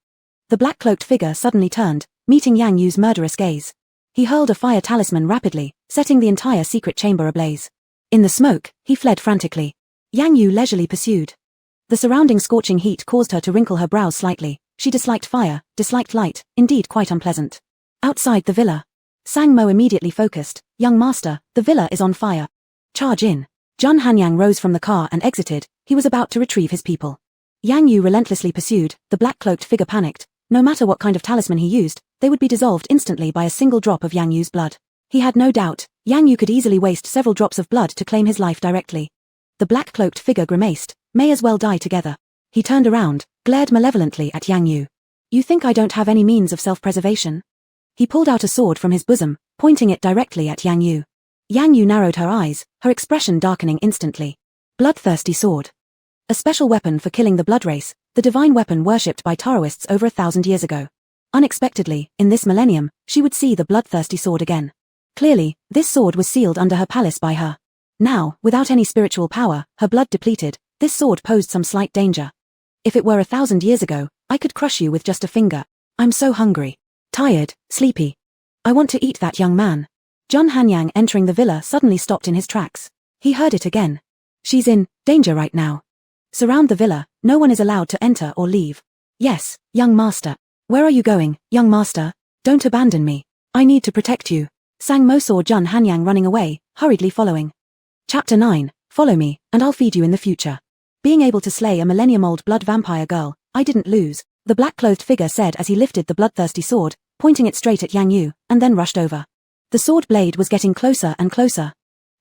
The black-cloaked figure suddenly turned, meeting Yang Yu's murderous gaze. He hurled a fire talisman rapidly, setting the entire secret chamber ablaze. In the smoke, he fled frantically. Yang Yu leisurely pursued. The surrounding scorching heat caused her to wrinkle her brows slightly. She disliked fire, disliked light, indeed quite unpleasant. Outside the villa. Sang Mo immediately focused. Young master, the villa is on fire. Charge in. Jun Hanyang rose from the car and exited. He was about to retrieve his people. Yang Yu relentlessly pursued. The black-cloaked figure panicked. No matter what kind of talisman he used, they would be dissolved instantly by a single drop of Yang Yu's blood. He had no doubt, Yang Yu could easily waste several drops of blood to claim his life directly. The black-cloaked figure grimaced. May as well die together. He turned around, glared malevolently at Yang Yu. You think I don't have any means of self-preservation? He pulled out a sword from his bosom, pointing it directly at Yang Yu. Yang Yu narrowed her eyes, her expression darkening instantly. Bloodthirsty sword. A special weapon for killing the blood race, the divine weapon worshipped by Taoists over 1,000 years ago. Unexpectedly, in this millennium, she would see the bloodthirsty sword again. Clearly, this sword was sealed under her palace by her. Now, without any spiritual power, her blood depleted, this sword posed some slight danger. If it were 1,000 years ago, I could crush you with just a finger. I'm so hungry. Tired, sleepy. I want to eat that young man. Jun Hanyang entering the villa suddenly stopped in his tracks. He heard it again. She's in danger right now. Surround the villa, no one is allowed to enter or leave. Yes, young master. Where are you going, young master? Don't abandon me. I need to protect you. Sang Mo saw Jun Hanyang running away, hurriedly following. Chapter 9, Follow me, and I'll feed you in the future. Being able to slay a millennium-old blood vampire girl, I didn't lose, the black-clothed figure said as he lifted the bloodthirsty sword, pointing it straight at Yang Yu, and then rushed over. The sword blade was getting closer and closer.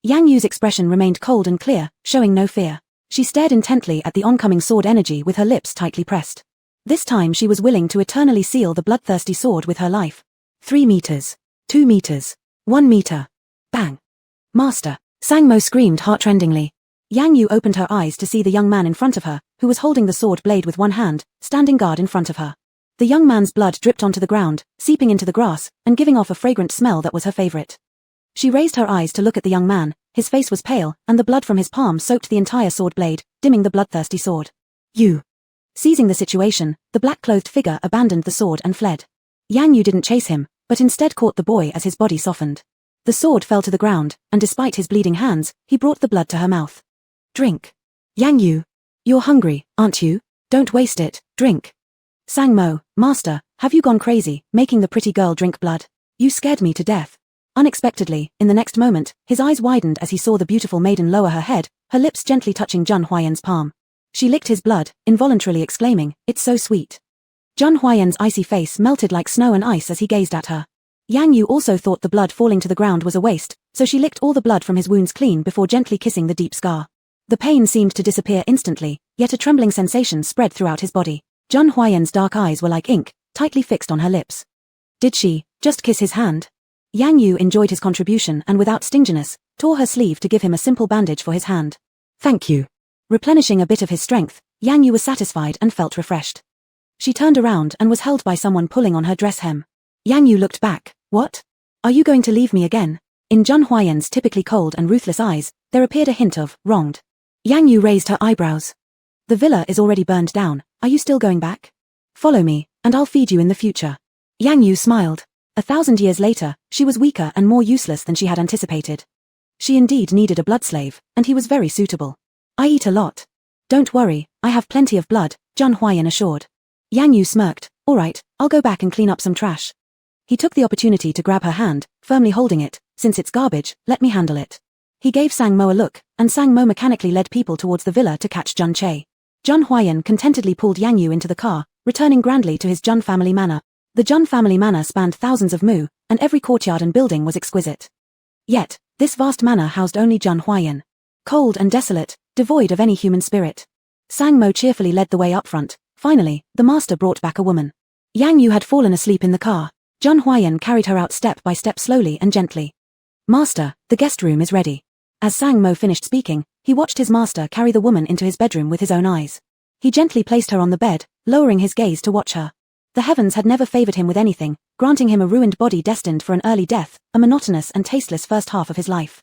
Yang Yu's expression remained cold and clear, showing no fear. She stared intently at the oncoming sword energy with her lips tightly pressed. This time she was willing to eternally seal the bloodthirsty sword with her life. 3 meters. 2 meters. 1 meter. Bang. Master. Sang Mo screamed heartrendingly. Yang Yu opened her eyes to see the young man in front of her, who was holding the sword blade with one hand, standing guard in front of her. The young man's blood dripped onto the ground, seeping into the grass, and giving off a fragrant smell that was her favorite. She raised her eyes to look at the young man. His face was pale, and the blood from his palm soaked the entire sword blade, dimming the bloodthirsty sword. You. Seizing the situation, the black-clothed figure abandoned the sword and fled. Yang Yu didn't chase him, but instead caught the boy as his body softened. The sword fell to the ground, and despite his bleeding hands, he brought the blood to her mouth. Drink. Yang Yu. You're hungry, aren't you? Don't waste it, drink. Sang Mo, Master, have you gone crazy, making the pretty girl drink blood? You scared me to death. Unexpectedly, in the next moment, his eyes widened as he saw the beautiful maiden lower her head, her lips gently touching Jun Huayan's palm. She licked his blood, involuntarily exclaiming, "It's so sweet." Jun Huayan's icy face melted like snow and ice as he gazed at her. Yang Yu also thought the blood falling to the ground was a waste, so she licked all the blood from his wounds clean before gently kissing the deep scar. The pain seemed to disappear instantly, yet a trembling sensation spread throughout his body. Jun Huayan's dark eyes were like ink, tightly fixed on her lips. Did she just kiss his hand? Yang Yu enjoyed his contribution and without stinginess, tore her sleeve to give him a simple bandage for his hand. Thank you. Replenishing a bit of his strength, Yang Yu was satisfied and felt refreshed. She turned around and was held by someone pulling on her dress hem. Yang Yu looked back. What? Are you going to leave me again? In Jun Huayan's typically cold and ruthless eyes, there appeared a hint of wronged. Yang Yu raised her eyebrows. The villa is already burned down, are you still going back? Follow me, and I'll feed you in the future. Yang Yu smiled. 1,000 years later, she was weaker and more useless than she had anticipated. She indeed needed a blood slave, and he was very suitable. I eat a lot. Don't worry, I have plenty of blood, Jun Huayan assured. Yang Yu smirked. All right, I'll go back and clean up some trash. He took the opportunity to grab her hand, firmly holding it. Since it's garbage, let me handle it. He gave Sang Mo a look, and Sang Mo mechanically led people towards the villa to catch Jun Che. Jun Huayan contentedly pulled Yang Yu into the car, returning grandly to his Jun family manor. The Jun family manor spanned thousands of mu, and every courtyard and building was exquisite. Yet, this vast manor housed only Jun Huayan. Cold and desolate, devoid of any human spirit. Sang Mo cheerfully led the way up front. Finally, the master brought back a woman. Yang Yu had fallen asleep in the car. Jun Huayan carried her out step by step slowly and gently. Master, the guest room is ready. As Sang Mo finished speaking, he watched his master carry the woman into his bedroom with his own eyes. He gently placed her on the bed, lowering his gaze to watch her. The heavens had never favored him with anything, granting him a ruined body destined for an early death, a monotonous and tasteless first half of his life.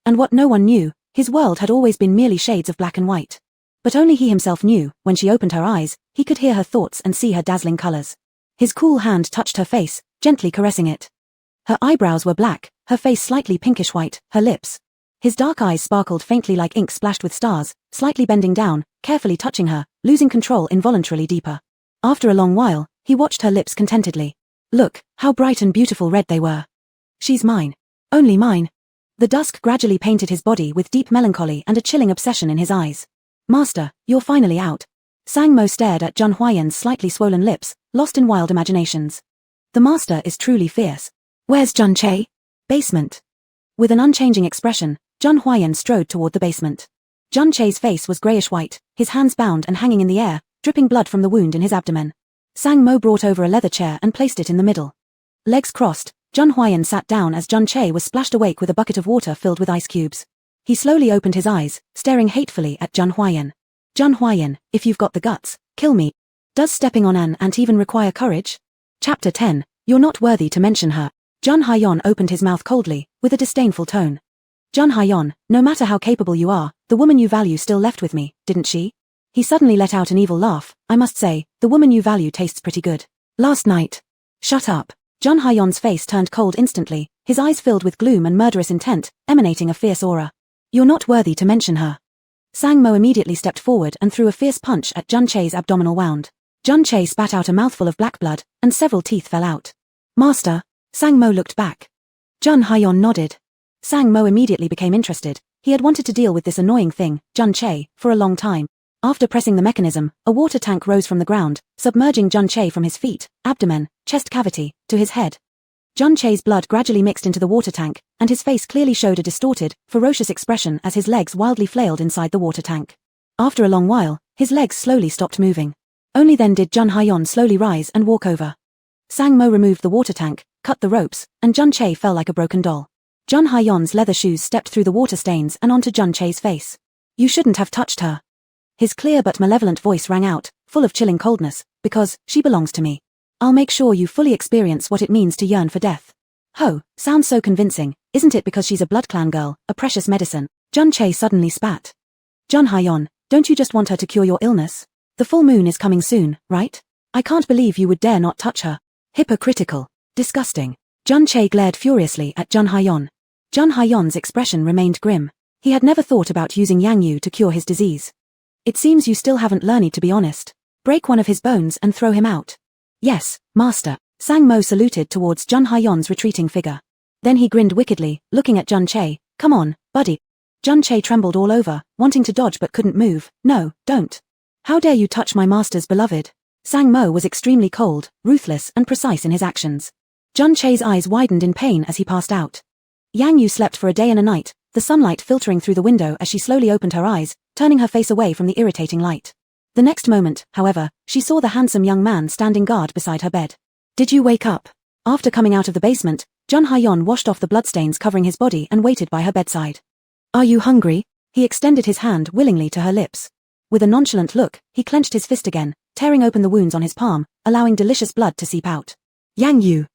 And what no one knew, his world had always been merely shades of black and white. But only he himself knew, when she opened her eyes, he could hear her thoughts and see her dazzling colors. His cool hand touched her face, gently caressing it. Her eyebrows were black, her face slightly pinkish-white, her lips. His dark eyes sparkled faintly like ink splashed with stars, slightly bending down, carefully touching her, losing control involuntarily deeper. After a long while, he watched her lips contentedly. Look, how bright and beautiful red they were. She's mine. Only mine. The dusk gradually painted his body with deep melancholy and a chilling obsession in his eyes. Master, you're finally out. Sang Mo stared at Jun Huayan's slightly swollen lips, lost in wild imaginations. The master is truly fierce. Where's Jun Che? Basement. With an unchanging expression, Jun Huayan strode toward the basement. Jun Che's face was grayish-white, his hands bound and hanging in the air, dripping blood from the wound in his abdomen. Sang Mo brought over a leather chair and placed it in the middle. Legs crossed, Jun Huayan sat down as Jun Che was splashed awake with a bucket of water filled with ice cubes. He slowly opened his eyes, staring hatefully at Jun Huayan. Jun Huayan, if you've got the guts, kill me. Does stepping on an ant even require courage? Chapter 10, You're not worthy to mention her. Jun Huayan opened his mouth coldly, with a disdainful tone. Jun Huayan, no matter how capable you are, the woman you value still left with me, didn't she? He suddenly let out an evil laugh. I must say, the woman you value tastes pretty good. Last night. Shut up. Jun Huayan's face turned cold instantly, his eyes filled with gloom and murderous intent, emanating a fierce aura. You're not worthy to mention her. Sang Mo immediately stepped forward and threw a fierce punch at Jun Che's abdominal wound. Jun Che spat out a mouthful of black blood, and several teeth fell out. Master. Sang Mo looked back. Jun Hyeon nodded. Sang Mo immediately became interested. He had wanted to deal with this annoying thing, Jun Che, for a long time. After pressing the mechanism, a water tank rose from the ground, submerging Jun Che from his feet, abdomen, chest cavity, to his head. Jun Che's blood gradually mixed into the water tank, and his face clearly showed a distorted, ferocious expression as his legs wildly flailed inside the water tank. After a long while, his legs slowly stopped moving. Only then did Jun Hyeon slowly rise and walk over. Sang Mo removed the water tank, cut the ropes, and Jun Che fell like a broken doll. Jun Hyeon's leather shoes stepped through the water stains and onto Jun Che's face. You shouldn't have touched her. His clear but malevolent voice rang out, full of chilling coldness, because she belongs to me. I'll make sure you fully experience what it means to yearn for death. Ho, sounds so convincing, isn't it because she's a blood clan girl, a precious medicine? Jun Che suddenly spat. Jun Hyeon, don't you just want her to cure your illness? The full moon is coming soon, right? I can't believe you would dare not touch her. Hypocritical. Disgusting. Jun Che glared furiously at Jun Hyeon. Jun Hyeon's expression remained grim. He had never thought about using Yang Yu to cure his disease. It seems you still haven't learned, to be honest. Break one of his bones and throw him out. Yes, master. Sang Mo saluted towards Jun Hyeon's retreating figure. Then he grinned wickedly, looking at Jun Che. Come on, buddy. Jun Che trembled all over, wanting to dodge but couldn't move. No, don't. How dare you touch my master's beloved? Sang Mo was extremely cold, ruthless and precise in his actions. Jun Che's eyes widened in pain as he passed out. Yang Yu slept for a day and a night, the sunlight filtering through the window as she slowly opened her eyes, turning her face away from the irritating light. The next moment, however, she saw the handsome young man standing guard beside her bed. Did you wake up? After coming out of the basement, Jun Hyeon washed off the bloodstains covering his body and waited by her bedside. Are you hungry? He extended his hand willingly to her lips. With a nonchalant look, he clenched his fist again, tearing open the wounds on his palm, allowing delicious blood to seep out. Yang Yu.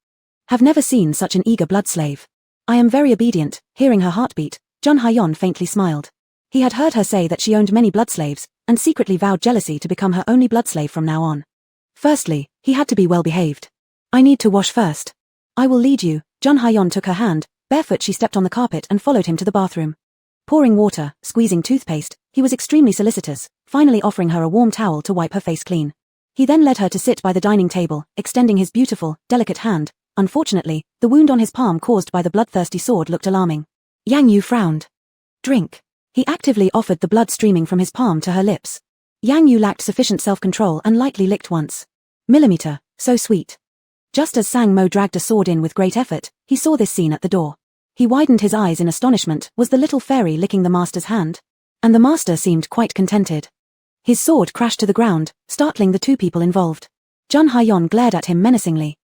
Have never seen such an eager blood slave. I am very obedient. Hearing her heartbeat, Jun Hyeon faintly smiled. He had heard her say that she owned many blood slaves, and secretly vowed jealousy to become her only blood slave from now on. Firstly, he had to be well behaved. I need to wash first. I will lead you. Jun Hyeon took her hand, barefoot she stepped on the carpet and followed him to the bathroom. Pouring water, squeezing toothpaste, he was extremely solicitous, finally offering her a warm towel to wipe her face clean. He then led her to sit by the dining table, extending his beautiful, delicate hand. Unfortunately, the wound on his palm caused by the bloodthirsty sword looked alarming. Yang Yu frowned. Drink. He actively offered the blood streaming from his palm to her lips. Yang Yu lacked sufficient self-control and lightly licked once. Millimeter, so sweet. Just as Sang Mo dragged a sword in with great effort, he saw this scene at the door. He widened his eyes in astonishment. Was the little fairy licking the master's hand? And the master seemed quite contented. His sword crashed to the ground, startling the two people involved. Jun Hyeon glared at him menacingly.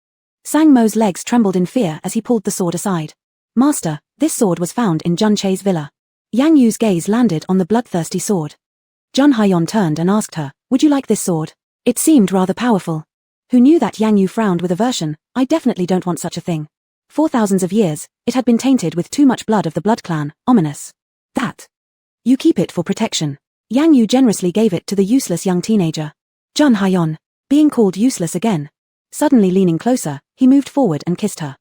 Sang Mo's legs trembled in fear as he pulled the sword aside. Master, this sword was found in Jun Che's villa. Yang Yu's gaze landed on the bloodthirsty sword. Jun Hyeon turned and asked her, would you like this sword? It seemed rather powerful. Who knew that? Yang Yu frowned with aversion. I definitely don't want such a thing. For thousands of years, it had been tainted with too much blood of the blood clan, ominous. That. You keep it for protection. Yang Yu generously gave it to the useless young teenager. Jun Hyeon. Being called useless again. Suddenly leaning closer, he moved forward and kissed her.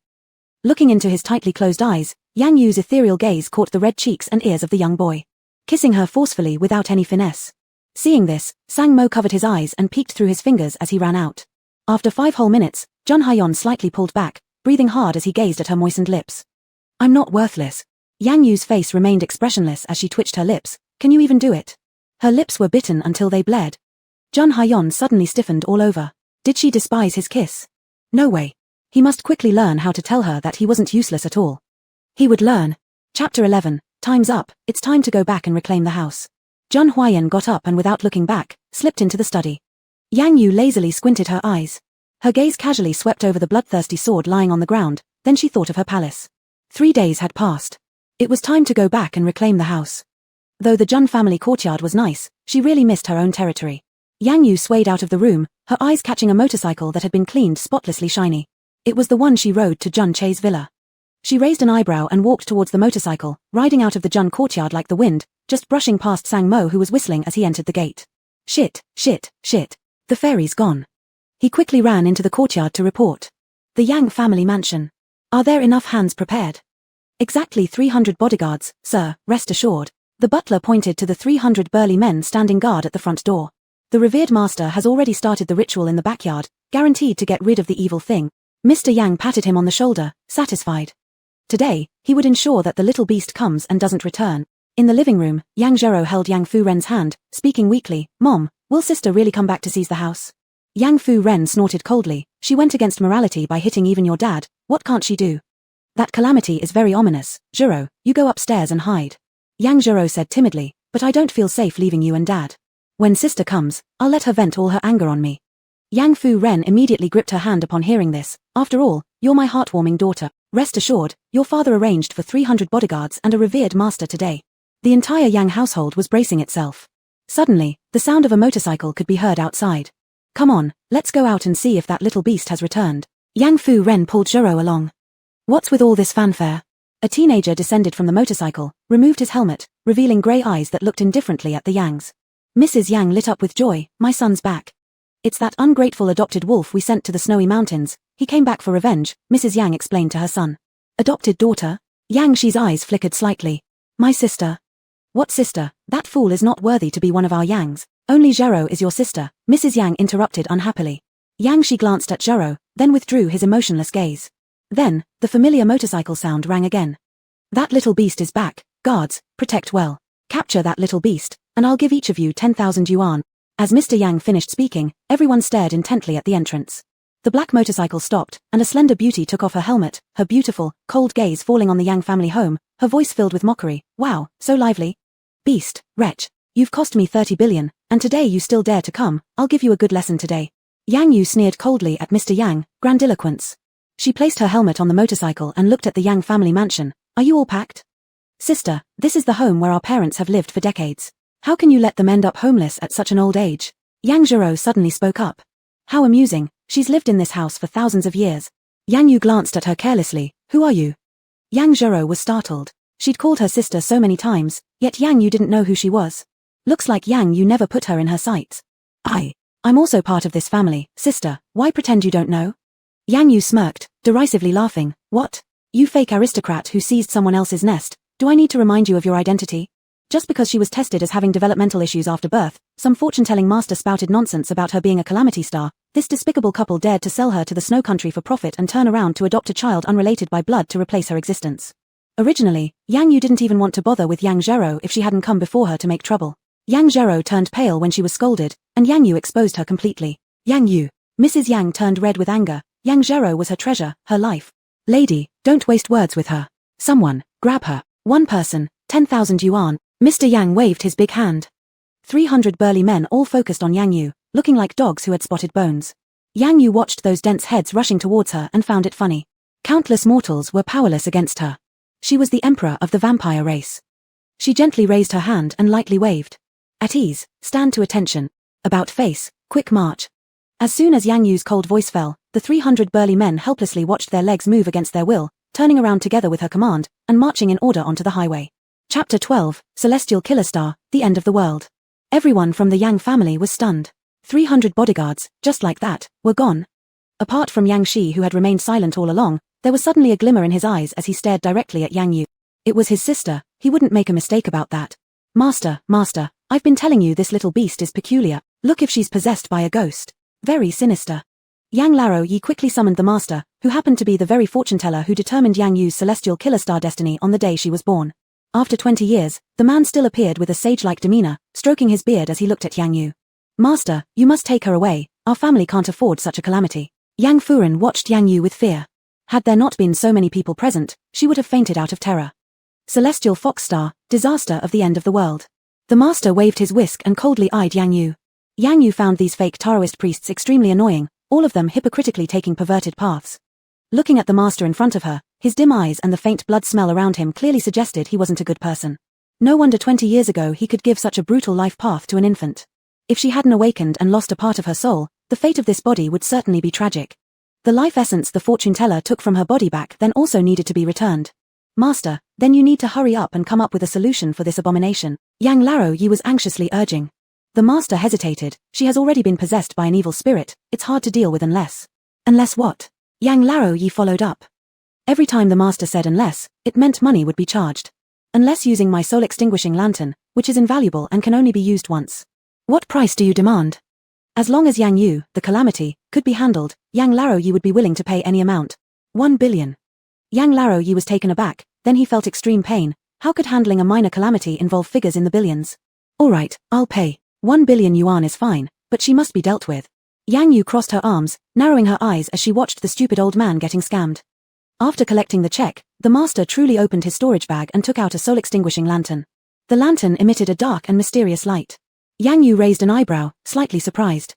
Looking into his tightly closed eyes, Yang Yu's ethereal gaze caught the red cheeks and ears of the young boy. Kissing her forcefully without any finesse. Seeing this, Sang Mo covered his eyes and peeked through his fingers as he ran out. After 5 whole minutes, Jun Hyeon slightly pulled back, breathing hard as he gazed at her moistened lips. I'm not worthless. Yang Yu's face remained expressionless as she twitched her lips. Can you even do it? Her lips were bitten until they bled. Jun Hyeon suddenly stiffened all over. Did she despise his kiss? No way. He must quickly learn how to tell her that he wasn't useless at all. He would learn. Chapter 11, Time's up, it's time to go back and reclaim the house. Jun Hyeon got up and without looking back, slipped into the study. Yang Yu lazily squinted her eyes. Her gaze casually swept over the bloodthirsty sword lying on the ground, then she thought of her palace. 3 days had passed. It was time to go back and reclaim the house. Though the Jun family courtyard was nice, she really missed her own territory. Yang Yu swayed out of the room, her eyes catching a motorcycle that had been cleaned spotlessly shiny. It was the one she rode to Jun Che's villa. She raised an eyebrow and walked towards the motorcycle, riding out of the Jun courtyard like the wind, just brushing past Sang Mo who was whistling as he entered the gate. Shit, shit, shit. The fairy's gone. He quickly ran into the courtyard to report. The Yang family mansion. Are there enough hands prepared? Exactly 300 bodyguards, sir, rest assured. The butler pointed to the 300 burly men standing guard at the front door. The revered master has already started the ritual in the backyard, guaranteed to get rid of the evil thing. Mr. Yang patted him on the shoulder, satisfied. Today, he would ensure that the little beast comes and doesn't return. In the living room, Yang Zhero held Yang Fu Ren's hand, speaking weakly. Mom, will sister really come back to seize the house? Yang Fu Ren snorted coldly. She went against morality by hitting even your dad. What can't she do? That calamity is very ominous. Zhero, you go upstairs and hide. Yang Zhero said timidly, but I don't feel safe leaving you and dad. When sister comes, I'll let her vent all her anger on me. Yang Fu Ren immediately gripped her hand upon hearing this. After all, you're my heartwarming daughter. Rest assured, your father arranged for 300 bodyguards and a revered master today. The entire Yang household was bracing itself. Suddenly, the sound of a motorcycle could be heard outside. Come on, let's go out and see if that little beast has returned. Yang Fu Ren pulled Zhero along. What's with all this fanfare? A teenager descended from the motorcycle, removed his helmet, revealing grey eyes that looked indifferently at the Yangs. Mrs. Yang lit up with joy. My son's back. It's that ungrateful adopted wolf we sent to the snowy mountains. He came back for revenge, Mrs. Yang explained to her son. Adopted daughter? Yang Shi's eyes flickered slightly. My sister. What sister? That fool is not worthy to be one of our Yangs. Only Zhero is your sister, Mrs. Yang interrupted unhappily. Yang Shi glanced at Zhero, then withdrew his emotionless gaze. Then, the familiar motorcycle sound rang again. That little beast is back. Guards, protect well. Capture that little beast, and I'll give each of you 10,000 yuan. As Mr. Yang finished speaking, everyone stared intently at the entrance. The black motorcycle stopped, and a slender beauty took off her helmet, her beautiful, cold gaze falling on the Yang family home, her voice filled with mockery. Wow, so lively. Beast, wretch, you've cost me 30 billion, and today you still dare to come. I'll give you a good lesson today. Yang Yu sneered coldly at Mr. Yang, grandiloquence. She placed her helmet on the motorcycle and looked at the Yang family mansion. Are you all packed? Sister, this is the home where our parents have lived for decades. How can you let them end up homeless at such an old age? Yang Zhero suddenly spoke up. How amusing, she's lived in this house for thousands of years. Yang Yu glanced at her carelessly. Who are you? Yang Zhero was startled. She'd called her sister so many times, yet Yang Yu didn't know who she was. Looks like Yang Yu never put her in her sights. I'm also part of this family, sister, why pretend you don't know? Yang Yu smirked, derisively laughing. What? You fake aristocrat who seized someone else's nest, do I need to remind you of your identity? Just because she was tested as having developmental issues after birth, some fortune-telling master spouted nonsense about her being a calamity star. This despicable couple dared to sell her to the snow country for profit and turn around to adopt a child unrelated by blood to replace her existence. Originally, Yang Yu didn't even want to bother with Yang Zhero if she hadn't come before her to make trouble. Yang Zhero turned pale when she was scolded, and Yang Yu exposed her completely. Yang Yu. Mrs. Yang turned red with anger. Yang Zhero was her treasure, her life. Lady, don't waste words with her. Someone, grab her. One person, 10,000 yuan. Mr. Yang waved his big hand. 300 burly men all focused on Yang Yu, looking like dogs who had spotted bones. Yang Yu watched those dense heads rushing towards her and found it funny. Countless mortals were powerless against her. She was the emperor of the vampire race. She gently raised her hand and lightly waved. At ease, stand to attention. About face, quick march. As soon as Yang Yu's cold voice fell, the 300 burly men helplessly watched their legs move against their will, turning around together with her command, and marching in order onto the highway. Chapter 12, Celestial Killer Star, The End of the World. Everyone from the Yang family was stunned. 300 bodyguards, just like that, were gone. Apart from Yang Shi who had remained silent all along, there was suddenly a glimmer in his eyes as he stared directly at Yang Yu. It was his sister, he wouldn't make a mistake about that. Master, I've been telling you this little beast is peculiar. Look if she's possessed by a ghost. Very sinister. Yang Laro Yi quickly summoned the master, who happened to be the very fortune-teller who determined Yang Yu's celestial killer star destiny on the day she was born. After 20 years, the man still appeared with a sage-like demeanor, stroking his beard as he looked at Yang Yu. Master, you must take her away, our family can't afford such a calamity. Yang Furen watched Yang Yu with fear. Had there not been so many people present, she would have fainted out of terror. Celestial Fox Star, disaster of the end of the world. The master waved his whisk and coldly eyed Yang Yu. Yang Yu found these fake Taoist priests extremely annoying, all of them hypocritically taking perverted paths. Looking at the master in front of her, his dim eyes and the faint blood smell around him clearly suggested he wasn't a good person. No wonder 20 years ago he could give such a brutal life path to an infant. If she hadn't awakened and lost a part of her soul, the fate of this body would certainly be tragic. The life essence the fortune-teller took from her body back then also needed to be returned. Master, then you need to hurry up and come up with a solution for this abomination, Yang Laro Yi was anxiously urging. The master hesitated. She has already been possessed by an evil spirit, it's hard to deal with unless. Unless what? Yang Laro Yi followed up. Every time the master said unless, it meant money would be charged. Unless using my soul-extinguishing lantern, which is invaluable and can only be used once. What price do you demand? As long as Yang Yu, the calamity, could be handled, Yang Laroyi would be willing to pay any amount. 1 billion. Yang Laroyi was taken aback, then he felt extreme pain. How could handling a minor calamity involve figures in the billions? Alright, I'll pay. 1 billion yuan is fine, but she must be dealt with. Yang Yu crossed her arms, narrowing her eyes as she watched the stupid old man getting scammed. After collecting the check, the master truly opened his storage bag and took out a soul-extinguishing lantern. The lantern emitted a dark and mysterious light. Yang Yu raised an eyebrow, slightly surprised.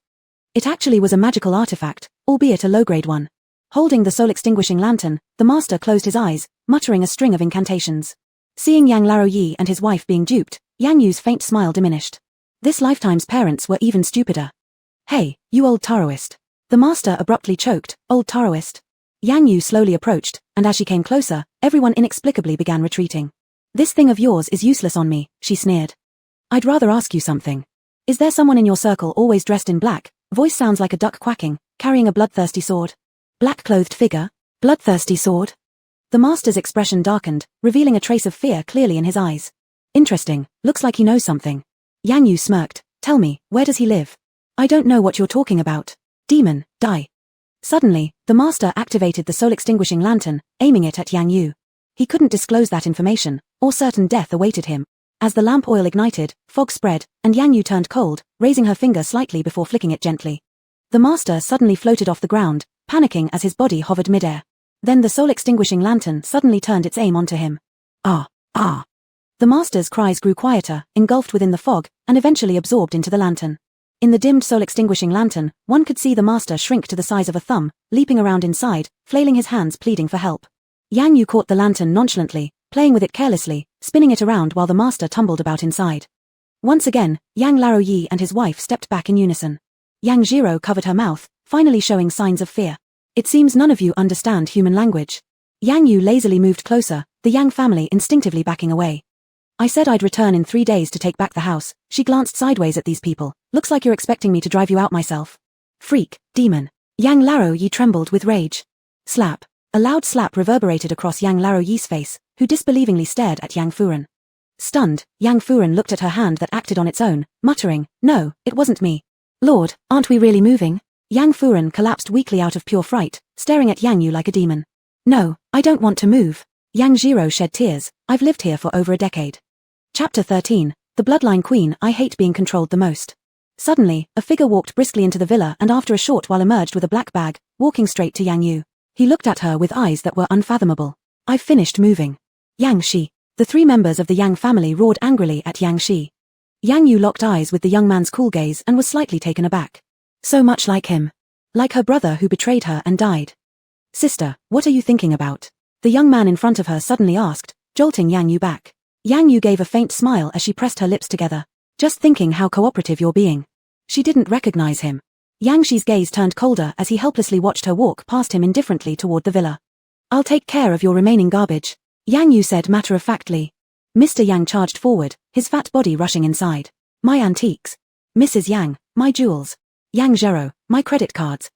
It actually was a magical artifact, albeit a low-grade one. Holding the soul-extinguishing lantern, the master closed his eyes, muttering a string of incantations. Seeing Yang Laroyi and his wife being duped, Yang Yu's faint smile diminished. This lifetime's parents were even stupider. Hey, you old Taoist. The master abruptly choked, old Taoist. Yang Yu slowly approached, and as she came closer, everyone inexplicably began retreating. This thing of yours is useless on me, she sneered. I'd rather ask you something. Is there someone in your circle always dressed in black? Voice sounds like a duck quacking, carrying a bloodthirsty sword. Black-clothed figure? Bloodthirsty sword? The master's expression darkened, revealing a trace of fear clearly in his eyes. Interesting, looks like he knows something. Yang Yu smirked. Tell me, where does he live? I don't know what you're talking about. Demon, die. Suddenly, the master activated the soul-extinguishing lantern, aiming it at Yang Yu. He couldn't disclose that information, or certain death awaited him. As the lamp oil ignited, fog spread, and Yang Yu turned cold, raising her finger slightly before flicking it gently. The master suddenly floated off the ground, panicking as his body hovered midair. Then the soul-extinguishing lantern suddenly turned its aim onto him. Ah! Ah! The master's cries grew quieter, engulfed within the fog, and eventually absorbed into the lantern. In the dimmed soul-extinguishing lantern, one could see the master shrink to the size of a thumb, leaping around inside, flailing his hands pleading for help. Yang Yu caught the lantern nonchalantly, playing with it carelessly, spinning it around while the master tumbled about inside. Once again, Yang Laroyi and his wife stepped back in unison. Yang Jiro covered her mouth, finally showing signs of fear. It seems none of you understand human language. Yang Yu lazily moved closer, the Yang family instinctively backing away. I said I'd return in 3 days to take back the house. She glanced sideways at these people. Looks like you're expecting me to drive you out myself. Freak, demon. Yang Laroyi trembled with rage. Slap. A loud slap reverberated across Yang Laroyi's face, who disbelievingly stared at Yang Furen. Stunned, Yang Furen looked at her hand that acted on its own, muttering, "No, it wasn't me. Lord, aren't we really moving?" Yang Furen collapsed weakly out of pure fright, staring at Yang Yu like a demon. "No, I don't want to move." Yang Jiro shed tears. "I've lived here for over a decade." Chapter 13, The Bloodline Queen I Hate Being Controlled the Most. Suddenly, a figure walked briskly into the villa and after a short while emerged with a black bag, walking straight to Yang Yu. He looked at her with eyes that were unfathomable. "I've finished moving." Yang Shi. The 3 members of the Yang family roared angrily at Yang Shi. Yang Yu locked eyes with the young man's cool gaze and was slightly taken aback. So much like him. Like her brother who betrayed her and died. "Sister, what are you thinking about?" The young man in front of her suddenly asked, jolting Yang Yu back. Yang Yu gave a faint smile as she pressed her lips together. "Just thinking how cooperative you're being." She didn't recognize him. Yang Shi's gaze turned colder as he helplessly watched her walk past him indifferently toward the villa. "I'll take care of your remaining garbage," Yang Yu said matter-of-factly. Mr. Yang charged forward, his fat body rushing inside. "My antiques. Mrs. Yang, my jewels. Yang Zhero, my credit cards."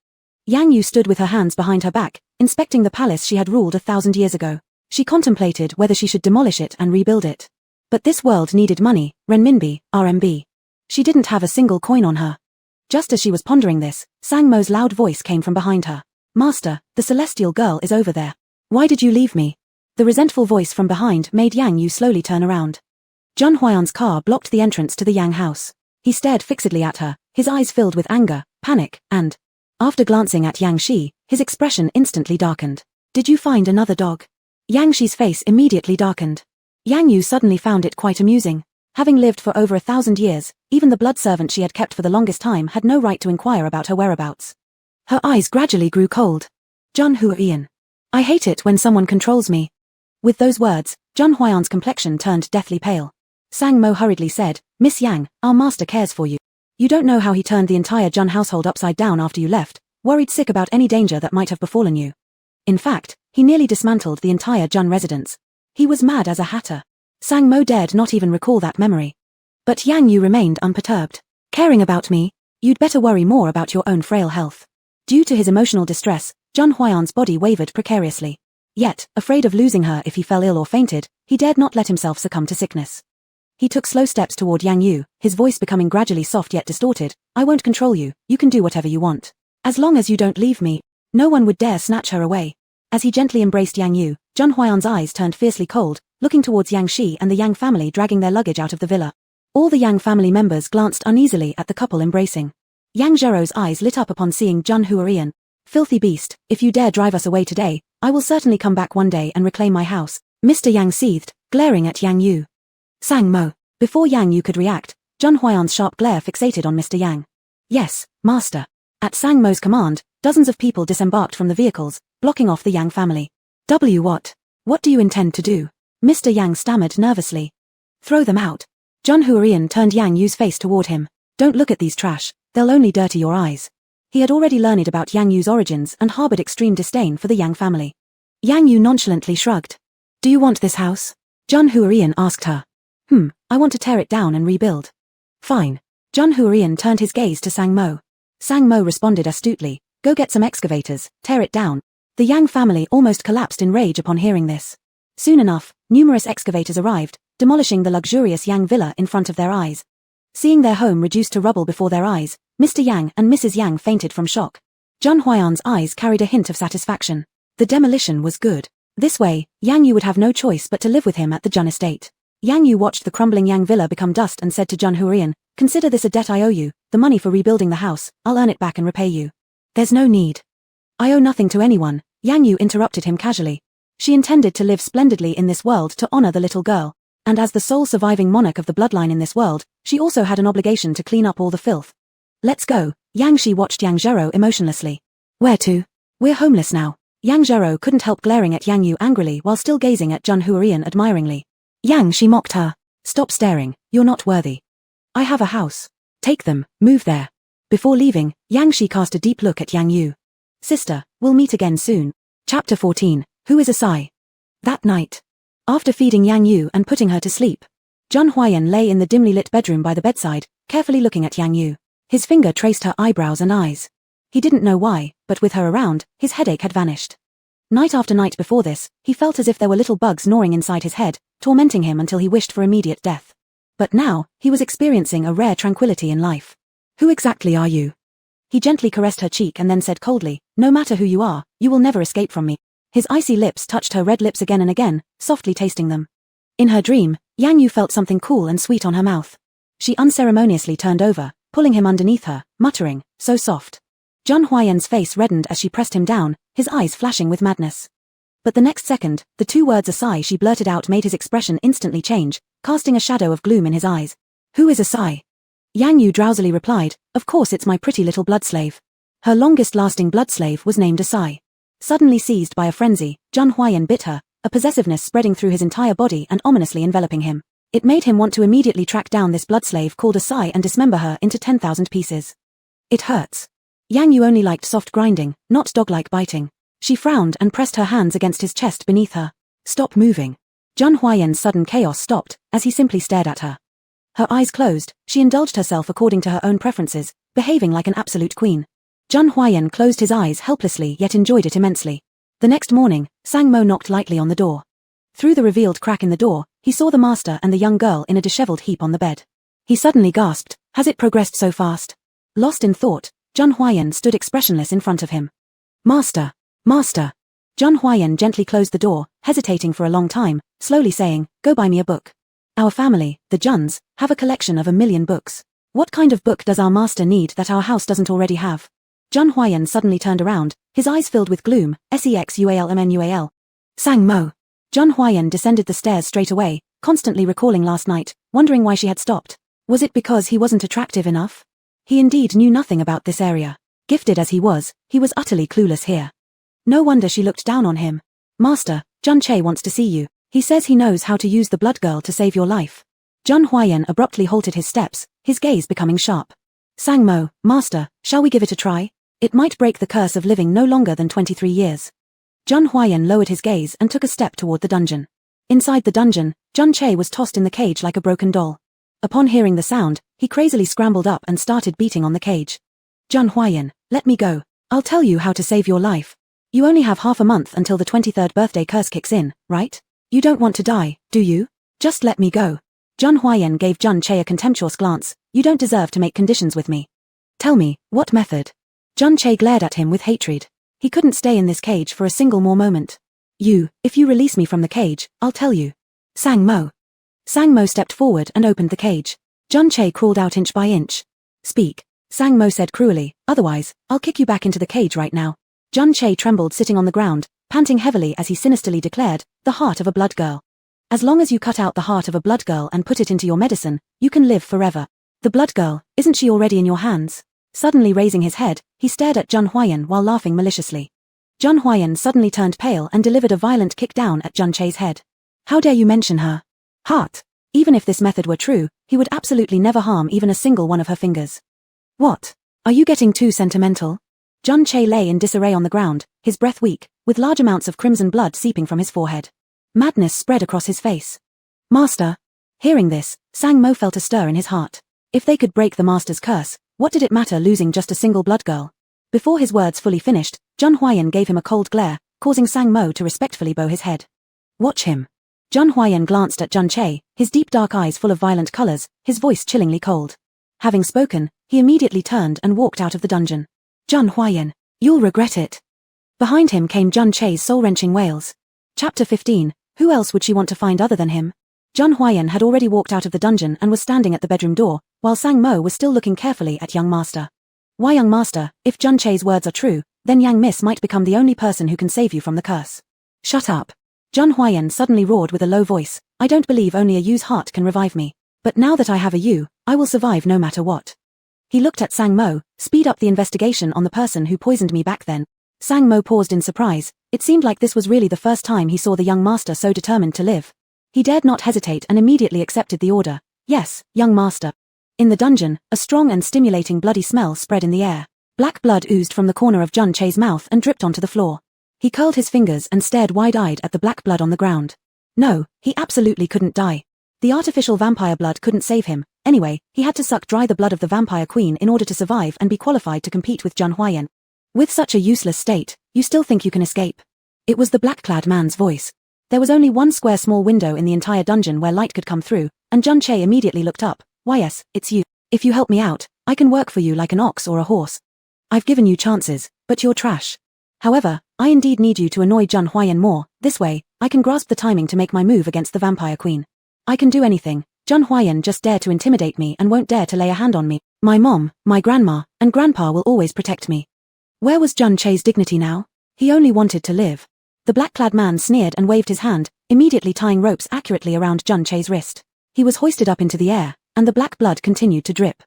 Yang Yu stood with her hands behind her back, inspecting the palace she had ruled 1,000 years ago. She contemplated whether she should demolish it and rebuild it. But this world needed money, renminbi, RMB. She didn't have a single coin on her. Just as she was pondering this, Sang Mo's loud voice came from behind her. "Master, the celestial girl is over there. Why did you leave me?" The resentful voice from behind made Yang Yu slowly turn around. Zhun Huayan's car blocked the entrance to the Yang house. He stared fixedly at her, his eyes filled with anger, panic, and, after glancing at Yang Shi, his expression instantly darkened. "Did you find another dog?" Yang Shi's face immediately darkened. Yang Yu suddenly found it quite amusing. Having lived for over 1,000 years, even the blood servant she had kept for the longest time had no right to inquire about her whereabouts. Her eyes gradually grew cold. "Zhun Huiyan. I hate it when someone controls me." With those words, Zhun Huayan's complexion turned deathly pale. Sang Mo hurriedly said, "Miss Yang, our master cares for you. You don't know how he turned the entire Zhun household upside down after you left, worried sick about any danger that might have befallen you. In fact, he nearly dismantled the entire Zhun residence. He was mad as a hatter." Sang Mo dared not even recall that memory. But Yang Yu remained unperturbed. "Caring about me? You'd better worry more about your own frail health." Due to his emotional distress, Zhun Huayan's body wavered precariously. Yet, afraid of losing her if he fell ill or fainted, he dared not let himself succumb to sickness. He took slow steps toward Yang Yu, his voice becoming gradually soft yet distorted. I won't control you, you can do whatever you want. As long as you don't leave me, no one would dare snatch her away. As he gently embraced Yang Yu, Zhun Huayan's eyes turned fiercely cold, looking towards Yang Shi and the Yang family dragging their luggage out of the villa. All the Yang family members glanced uneasily at the couple embracing. Yang Zherou's eyes lit up upon seeing Zhun Huarian. Filthy beast, if you dare drive us away today, I will certainly come back one day and reclaim my house, Mr. Yang seethed, glaring at Yang Yu. Sang Mo. Before Yang Yu could react, Zhun Huayan's sharp glare fixated on Mr. Yang. Yes, master. At Sang Mo's command, dozens of people disembarked from the vehicles, blocking off the Yang family. What? What do you intend to do? Mr. Yang stammered nervously. Throw them out. Zhun Huarian turned Yang Yu's face toward him. Don't look at these trash, they'll only dirty your eyes. He had already learned about Yang Yu's origins and harbored extreme disdain for the Yang family. Yang Yu nonchalantly shrugged. Do you want this house? Zhun Huarian asked her. I want to tear it down and rebuild. Fine. Zhun Huarian turned his gaze to Sang Mo. Sang Mo responded astutely, go get some excavators, tear it down. The Yang family almost collapsed in rage upon hearing this. Soon enough, numerous excavators arrived, demolishing the luxurious Yang villa in front of their eyes. Seeing their home reduced to rubble before their eyes, Mr. Yang and Mrs. Yang fainted from shock. Zhun Huayan's eyes carried a hint of satisfaction. The demolition was good. This way, Yang Yu would have no choice but to live with him at the Zhun estate. Yang Yu watched the crumbling Yang villa become dust and said to Zhun Huarian, consider this a debt I owe you, the money for rebuilding the house, I'll earn it back and repay you. There's no need. I owe nothing to anyone, Yang Yu interrupted him casually. She intended to live splendidly in this world to honor the little girl, and as the sole surviving monarch of the bloodline in this world, she also had an obligation to clean up all the filth. Let's go, Yang Shi watched Yang Zhero emotionlessly. Where to? We're homeless now. Yang Zhero couldn't help glaring at Yang Yu angrily while still gazing at Zhun Huarian admiringly. Yang Shi mocked her. Stop staring, you're not worthy. I have a house. Take them, move there. Before leaving, Yang Shi cast a deep look at Yang Yu. Sister, we'll meet again soon. Chapter 14, Who is a Sai? That night. After feeding Yang Yu and putting her to sleep, Zhun Huayan lay in the dimly lit bedroom by the bedside, carefully looking at Yang Yu. His finger traced her eyebrows and eyes. He didn't know why, but with her around, his headache had vanished. Night after night before this, he felt as if there were little bugs gnawing inside his head, tormenting him until he wished for immediate death. But now, he was experiencing a rare tranquility in life. Who exactly are you? He gently caressed her cheek and then said coldly, no matter who you are, you will never escape from me. His icy lips touched her red lips again and again, softly tasting them. In her dream, Yang Yu felt something cool and sweet on her mouth. She unceremoniously turned over, pulling him underneath her, muttering, so soft. Zhun Huayan's face reddened as she pressed him down, his eyes flashing with madness. But the next second, the two words a sigh she blurted out made his expression instantly change, casting a shadow of gloom in his eyes. Who is a sigh? Yang Yu drowsily replied, of course it's my pretty little blood slave. Her longest-lasting blood slave was named a sigh. Suddenly seized by a frenzy, Zhun Huayan bit her, a possessiveness spreading through his entire body and ominously enveloping him. It made him want to immediately track down this blood slave called a sigh and dismember her into 10,000 pieces. It hurts. Yang Yu only liked soft grinding, not dog-like biting. She frowned and pressed her hands against his chest beneath her. Stop moving. Zhun Huayan's sudden chaos stopped, as he simply stared at her. Her eyes closed, she indulged herself according to her own preferences, behaving like an absolute queen. Zhun Huayan closed his eyes helplessly yet enjoyed it immensely. The next morning, Sang Mo knocked lightly on the door. Through the revealed crack in the door, he saw the master and the young girl in a disheveled heap on the bed. He suddenly gasped, has it progressed so fast? Lost in thought, Zhun Huayan stood expressionless in front of him. Master! Master! Zhun Huayan gently closed the door, hesitating for a long time, slowly saying, go buy me a book. Our family, the Juns, have a collection of 1,000,000 books. What kind of book does our master need that our house doesn't already have? Zhun Huayan suddenly turned around, his eyes filled with gloom, sexualmnual. Sang Mo. Zhun Huayan descended the stairs straight away, constantly recalling last night, wondering why she had stopped. Was it because he wasn't attractive enough? He indeed knew nothing about this area. Gifted as he was utterly clueless here. No wonder she looked down on him. Master, Zhun Che wants to see you. He says he knows how to use the blood girl to save your life. Zhun Huayan abruptly halted his steps, his gaze becoming sharp. Sang Mo, master, shall we give it a try? It might break the curse of living no longer than 23 years. Zhun Huayan lowered his gaze and took a step toward the dungeon. Inside the dungeon, Zhun Che was tossed in the cage like a broken doll. Upon hearing the sound, he crazily scrambled up and started beating on the cage. Zhun Huayan, let me go. I'll tell you how to save your life. You only have half a month until the 23rd birthday curse kicks in, right? You don't want to die, do you? Just let me go. Jun Huayan gave Jun Che a contemptuous glance. You don't deserve to make conditions with me. Tell me, what method? Jun Che glared at him with hatred. He couldn't stay in this cage for a single more moment. If you release me from the cage, I'll tell you. Sang Mo. Sang Mo stepped forward and opened the cage. Jun Che crawled out inch by inch. Speak, Sang Mo said cruelly, otherwise, I'll kick you back into the cage right now. Jun Che trembled sitting on the ground, panting heavily as he sinisterly declared, the heart of a blood girl. As long as you cut out the heart of a blood girl and put it into your medicine, you can live forever. The blood girl, isn't she already in your hands? Suddenly raising his head, he stared at Jun Huayan while laughing maliciously. Jun Huayan suddenly turned pale and delivered a violent kick down at Jun Che's head. How dare you mention her? Heart. Even if this method were true, he would absolutely never harm even a single one of her fingers. What? Are you getting too sentimental? Jun Che lay in disarray on the ground, his breath weak, with large amounts of crimson blood seeping from his forehead. Madness spread across his face. Master. Hearing this, Sang Mo felt a stir in his heart. If they could break the master's curse, what did it matter losing just a single blood girl? Before his words fully finished, Jun Huayan gave him a cold glare, causing Sang Mo to respectfully bow his head. Watch him. Jun Huayan glanced at Jun Che, his deep dark eyes full of violent colors, his voice chillingly cold. Having spoken, he immediately turned and walked out of the dungeon. Jun Huayan, you'll regret it. Behind him came Jun Che's soul-wrenching wails. Chapter 15, who else would she want to find other than him? Jun Huayan had already walked out of the dungeon and was standing at the bedroom door, while Sang Mo was still looking carefully at young master. Why young master, if Jun Che's words are true, then Yang Miss might become the only person who can save you from the curse. Shut up. Jun Huayan suddenly roared with a low voice, I don't believe only a Yu's heart can revive me. But now that I have a Yu, I will survive no matter what. He looked at Sang Mo, speed up the investigation on the person who poisoned me back then. Sang Mo paused in surprise, it seemed like this was really the first time he saw the young master so determined to live. He dared not hesitate and immediately accepted the order. Yes, young master. In the dungeon, a strong and stimulating bloody smell spread in the air. Black blood oozed from the corner of Jun Che's mouth and dripped onto the floor. He curled his fingers and stared wide-eyed at the black blood on the ground. No, he absolutely couldn't die. The artificial vampire blood couldn't save him. Anyway, he had to suck dry the blood of the vampire queen in order to survive and be qualified to compete with Jun Huayan. With such a useless state, you still think you can escape? It was the black-clad man's voice. There was only one square small window in the entire dungeon where light could come through, and Jun Che immediately looked up. Why yes, it's you. If you help me out, I can work for you like an ox or a horse. I've given you chances, but you're trash. However, I indeed need you to annoy Jun Huayan more. This way, I can grasp the timing to make my move against the vampire queen. I can do anything. Jun Huayan just dared to intimidate me and won't dare to lay a hand on me. My mom, my grandma, and grandpa will always protect me. Where was Jun Che's dignity now? He only wanted to live. The black-clad man sneered and waved his hand, immediately tying ropes accurately around Jun Che's wrist. He was hoisted up into the air, and the black blood continued to drip.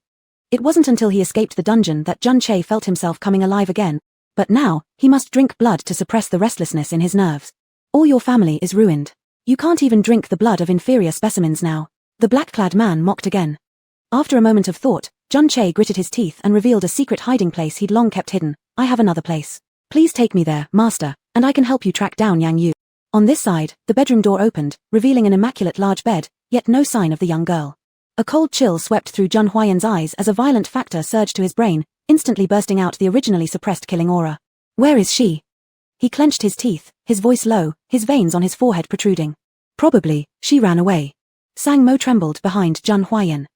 It wasn't until he escaped the dungeon that Jun Che felt himself coming alive again. But now, he must drink blood to suppress the restlessness in his nerves. All your family is ruined. You can't even drink the blood of inferior specimens now. The black-clad man mocked again. After a moment of thought, Jun Che gritted his teeth and revealed a secret hiding place he'd long kept hidden. I have another place. Please take me there, master, and I can help you track down Yang Yu. On this side, the bedroom door opened, revealing an immaculate large bed, yet no sign of the young girl. A cold chill swept through Jun Huayan's eyes as a violent factor surged to his brain, instantly bursting out the originally suppressed killing aura. Where is she? He clenched his teeth, his voice low, his veins on his forehead protruding. Probably, she ran away. Sang Mo trembled behind Jun Huayan.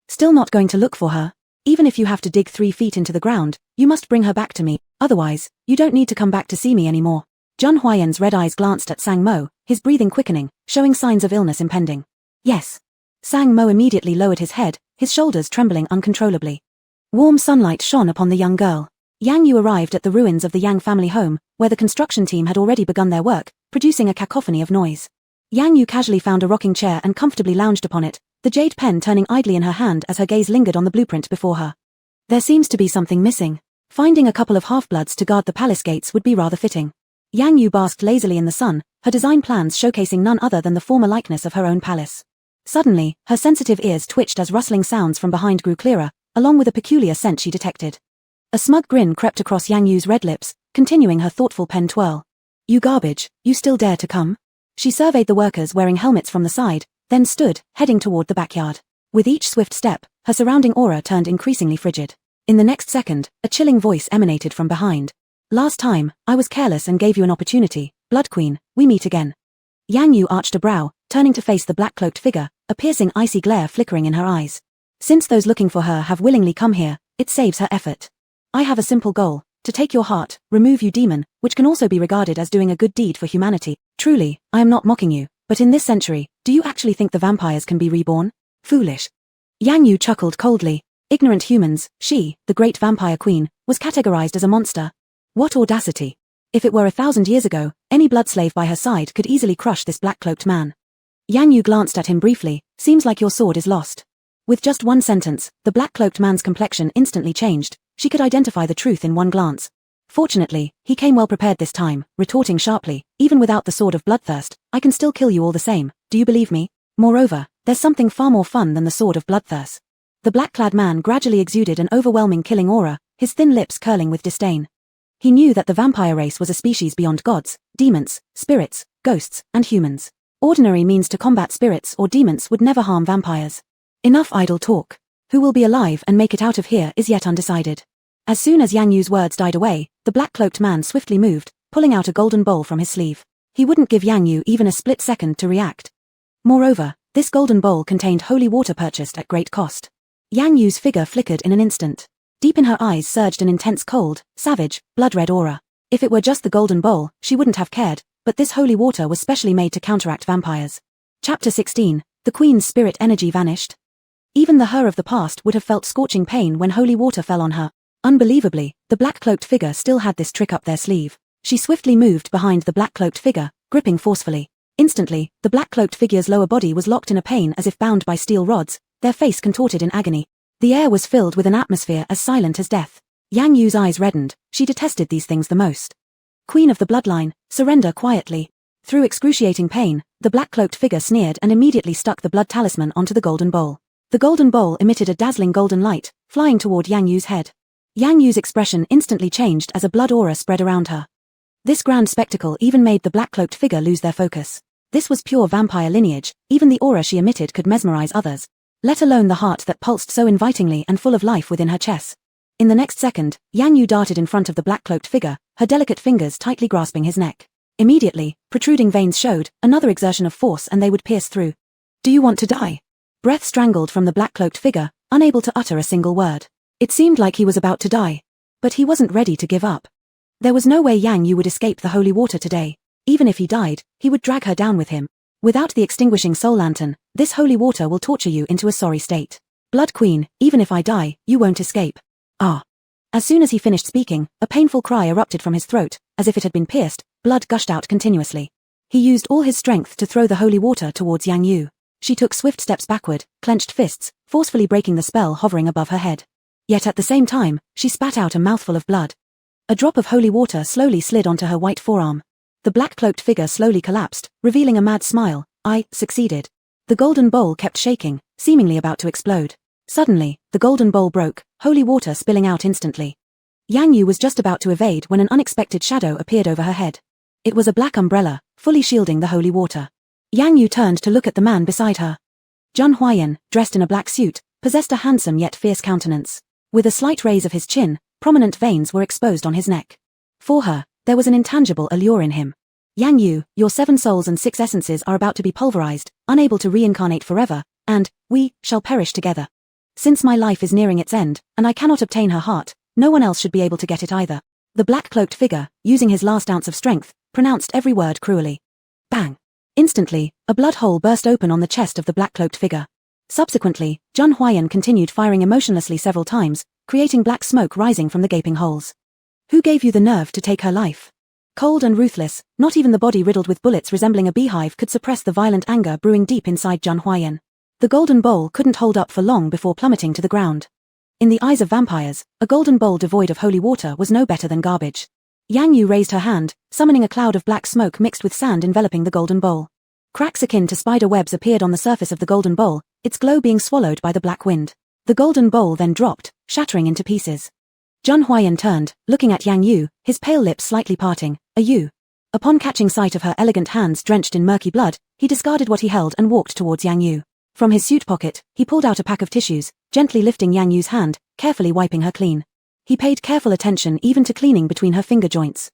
Still not going to look for her? Even if you have to dig 3 feet into the ground, you must bring her back to me, otherwise, you don't need to come back to see me anymore. Jun Huayan's red eyes glanced at Sang Mo, his breathing quickening, showing signs of illness impending. Yes. Sang Mo immediately lowered his head, his shoulders trembling uncontrollably. Warm sunlight shone upon the young girl. Yang Yu arrived at the ruins of the Yang family home, where the construction team had already begun their work, producing a cacophony of noise. Yang Yu casually found a rocking chair and comfortably lounged upon it, the jade pen turning idly in her hand as her gaze lingered on the blueprint before her. There seems to be something missing. Finding a couple of half-bloods to guard the palace gates would be rather fitting. Yang Yu basked lazily in the sun, her design plans showcasing none other than the former likeness of her own palace. Suddenly, her sensitive ears twitched as rustling sounds from behind grew clearer, along with a peculiar scent she detected. A smug grin crept across Yang Yu's red lips, continuing her thoughtful pen twirl. You garbage, you still dare to come? She surveyed the workers wearing helmets from the side, then stood, heading toward the backyard. With each swift step, her surrounding aura turned increasingly frigid. In the next second, a chilling voice emanated from behind. Last time, I was careless and gave you an opportunity. Blood Queen, we meet again. Yang Yu arched a brow, turning to face the black-cloaked figure, a piercing icy glare flickering in her eyes. Since those looking for her have willingly come here, it saves her effort. I have a simple goal, to take your heart, remove you demon, which can also be regarded as doing a good deed for humanity. Truly, I am not mocking you, but in this century, do you actually think the vampires can be reborn? Foolish. Yang Yu chuckled coldly. Ignorant humans, she, the great vampire queen, was categorized as a monster. What audacity. If it were 1,000 years ago, any bloodslave by her side could easily crush this black-cloaked man. Yang Yu glanced at him briefly. Seems like your sword is lost. With just one sentence, the black-cloaked man's complexion instantly changed. She could identify the truth in one glance. Fortunately, he came well prepared this time, retorting sharply, even without the sword of bloodthirst, I can still kill you all the same, do you believe me? Moreover, there's something far more fun than the sword of bloodthirst. The black-clad man gradually exuded an overwhelming killing aura, his thin lips curling with disdain. He knew that the vampire race was a species beyond gods, demons, spirits, ghosts, and humans. Ordinary means to combat spirits or demons would never harm vampires. Enough idle talk. Who will be alive and make it out of here is yet undecided. As soon as Yang Yu's words died away, the black-cloaked man swiftly moved, pulling out a golden bowl from his sleeve. He wouldn't give Yang Yu even a split second to react. Moreover, this golden bowl contained holy water purchased at great cost. Yang Yu's figure flickered in an instant. Deep in her eyes surged an intense cold, savage, blood-red aura. If it were just the golden bowl, she wouldn't have cared, but this holy water was specially made to counteract vampires. Chapter 16, The Queen's spirit energy vanished. Even the her of the past would have felt scorching pain when holy water fell on her. Unbelievably, the black-cloaked figure still had this trick up their sleeve. She swiftly moved behind the black-cloaked figure, gripping forcefully. Instantly, the black-cloaked figure's lower body was locked in a pain as if bound by steel rods, their face contorted in agony. The air was filled with an atmosphere as silent as death. Yang Yu's eyes reddened, she detested these things the most. Queen of the bloodline, surrender quietly. Through excruciating pain, the black-cloaked figure sneered and immediately stuck the blood talisman onto the golden bowl. The golden bowl emitted a dazzling golden light, flying toward Yang Yu's head. Yang Yu's expression instantly changed as a blood aura spread around her. This grand spectacle even made the black-cloaked figure lose their focus. This was pure vampire lineage, even the aura she emitted could mesmerize others. Let alone the heart that pulsed so invitingly and full of life within her chest. In the next second, Yang Yu darted in front of the black-cloaked figure, her delicate fingers tightly grasping his neck. Immediately, protruding veins showed, another exertion of force and they would pierce through. Do you want to die? Breath strangled from the black-cloaked figure, unable to utter a single word. It seemed like he was about to die. But he wasn't ready to give up. There was no way Yang Yu would escape the holy water today. Even if he died, he would drag her down with him. Without the extinguishing soul lantern, this holy water will torture you into a sorry state. Blood Queen, even if I die, you won't escape. Ah. As soon as he finished speaking, a painful cry erupted from his throat, as if it had been pierced, blood gushed out continuously. He used all his strength to throw the holy water towards Yang Yu. She took swift steps backward, clenched fists, forcefully breaking the spell hovering above her head. Yet at the same time, she spat out a mouthful of blood. A drop of holy water slowly slid onto her white forearm. The black-cloaked figure slowly collapsed, revealing a mad smile. I succeeded. The golden bowl kept shaking, seemingly about to explode. Suddenly, the golden bowl broke, holy water spilling out instantly. Yang Yu was just about to evade when an unexpected shadow appeared over her head. It was a black umbrella, fully shielding the holy water. Yang Yu turned to look at the man beside her. Zhang Huayan, dressed in a black suit, possessed a handsome yet fierce countenance. With a slight raise of his chin, prominent veins were exposed on his neck. For her, there was an intangible allure in him. Yang Yu, your 7 souls and 6 essences are about to be pulverized, unable to reincarnate forever, and, we, shall perish together. Since my life is nearing its end, and I cannot obtain her heart, no one else should be able to get it either. The black-cloaked figure, using his last ounce of strength, pronounced every word cruelly. Bang! Instantly, a blood hole burst open on the chest of the black-cloaked figure. Subsequently, Zhang Huayan continued firing emotionlessly several times, creating black smoke rising from the gaping holes. Who gave you the nerve to take her life? Cold and ruthless, not even the body riddled with bullets resembling a beehive could suppress the violent anger brewing deep inside Zhang Huayan. The golden bowl couldn't hold up for long before plummeting to the ground. In the eyes of vampires, a golden bowl devoid of holy water was no better than garbage. Yang Yu raised her hand, summoning a cloud of black smoke mixed with sand enveloping the golden bowl. Cracks akin to spider webs appeared on the surface of the golden bowl, its glow being swallowed by the black wind. The golden bowl then dropped, shattering into pieces. Zhang Huayan turned, looking at Yang Yu, his pale lips slightly parting. You. Upon catching sight of her elegant hands drenched in murky blood, he discarded what he held and walked towards Yang Yu. From his suit pocket, he pulled out a pack of tissues, gently lifting Yang Yu's hand, carefully wiping her clean. He paid careful attention even to cleaning between her finger joints.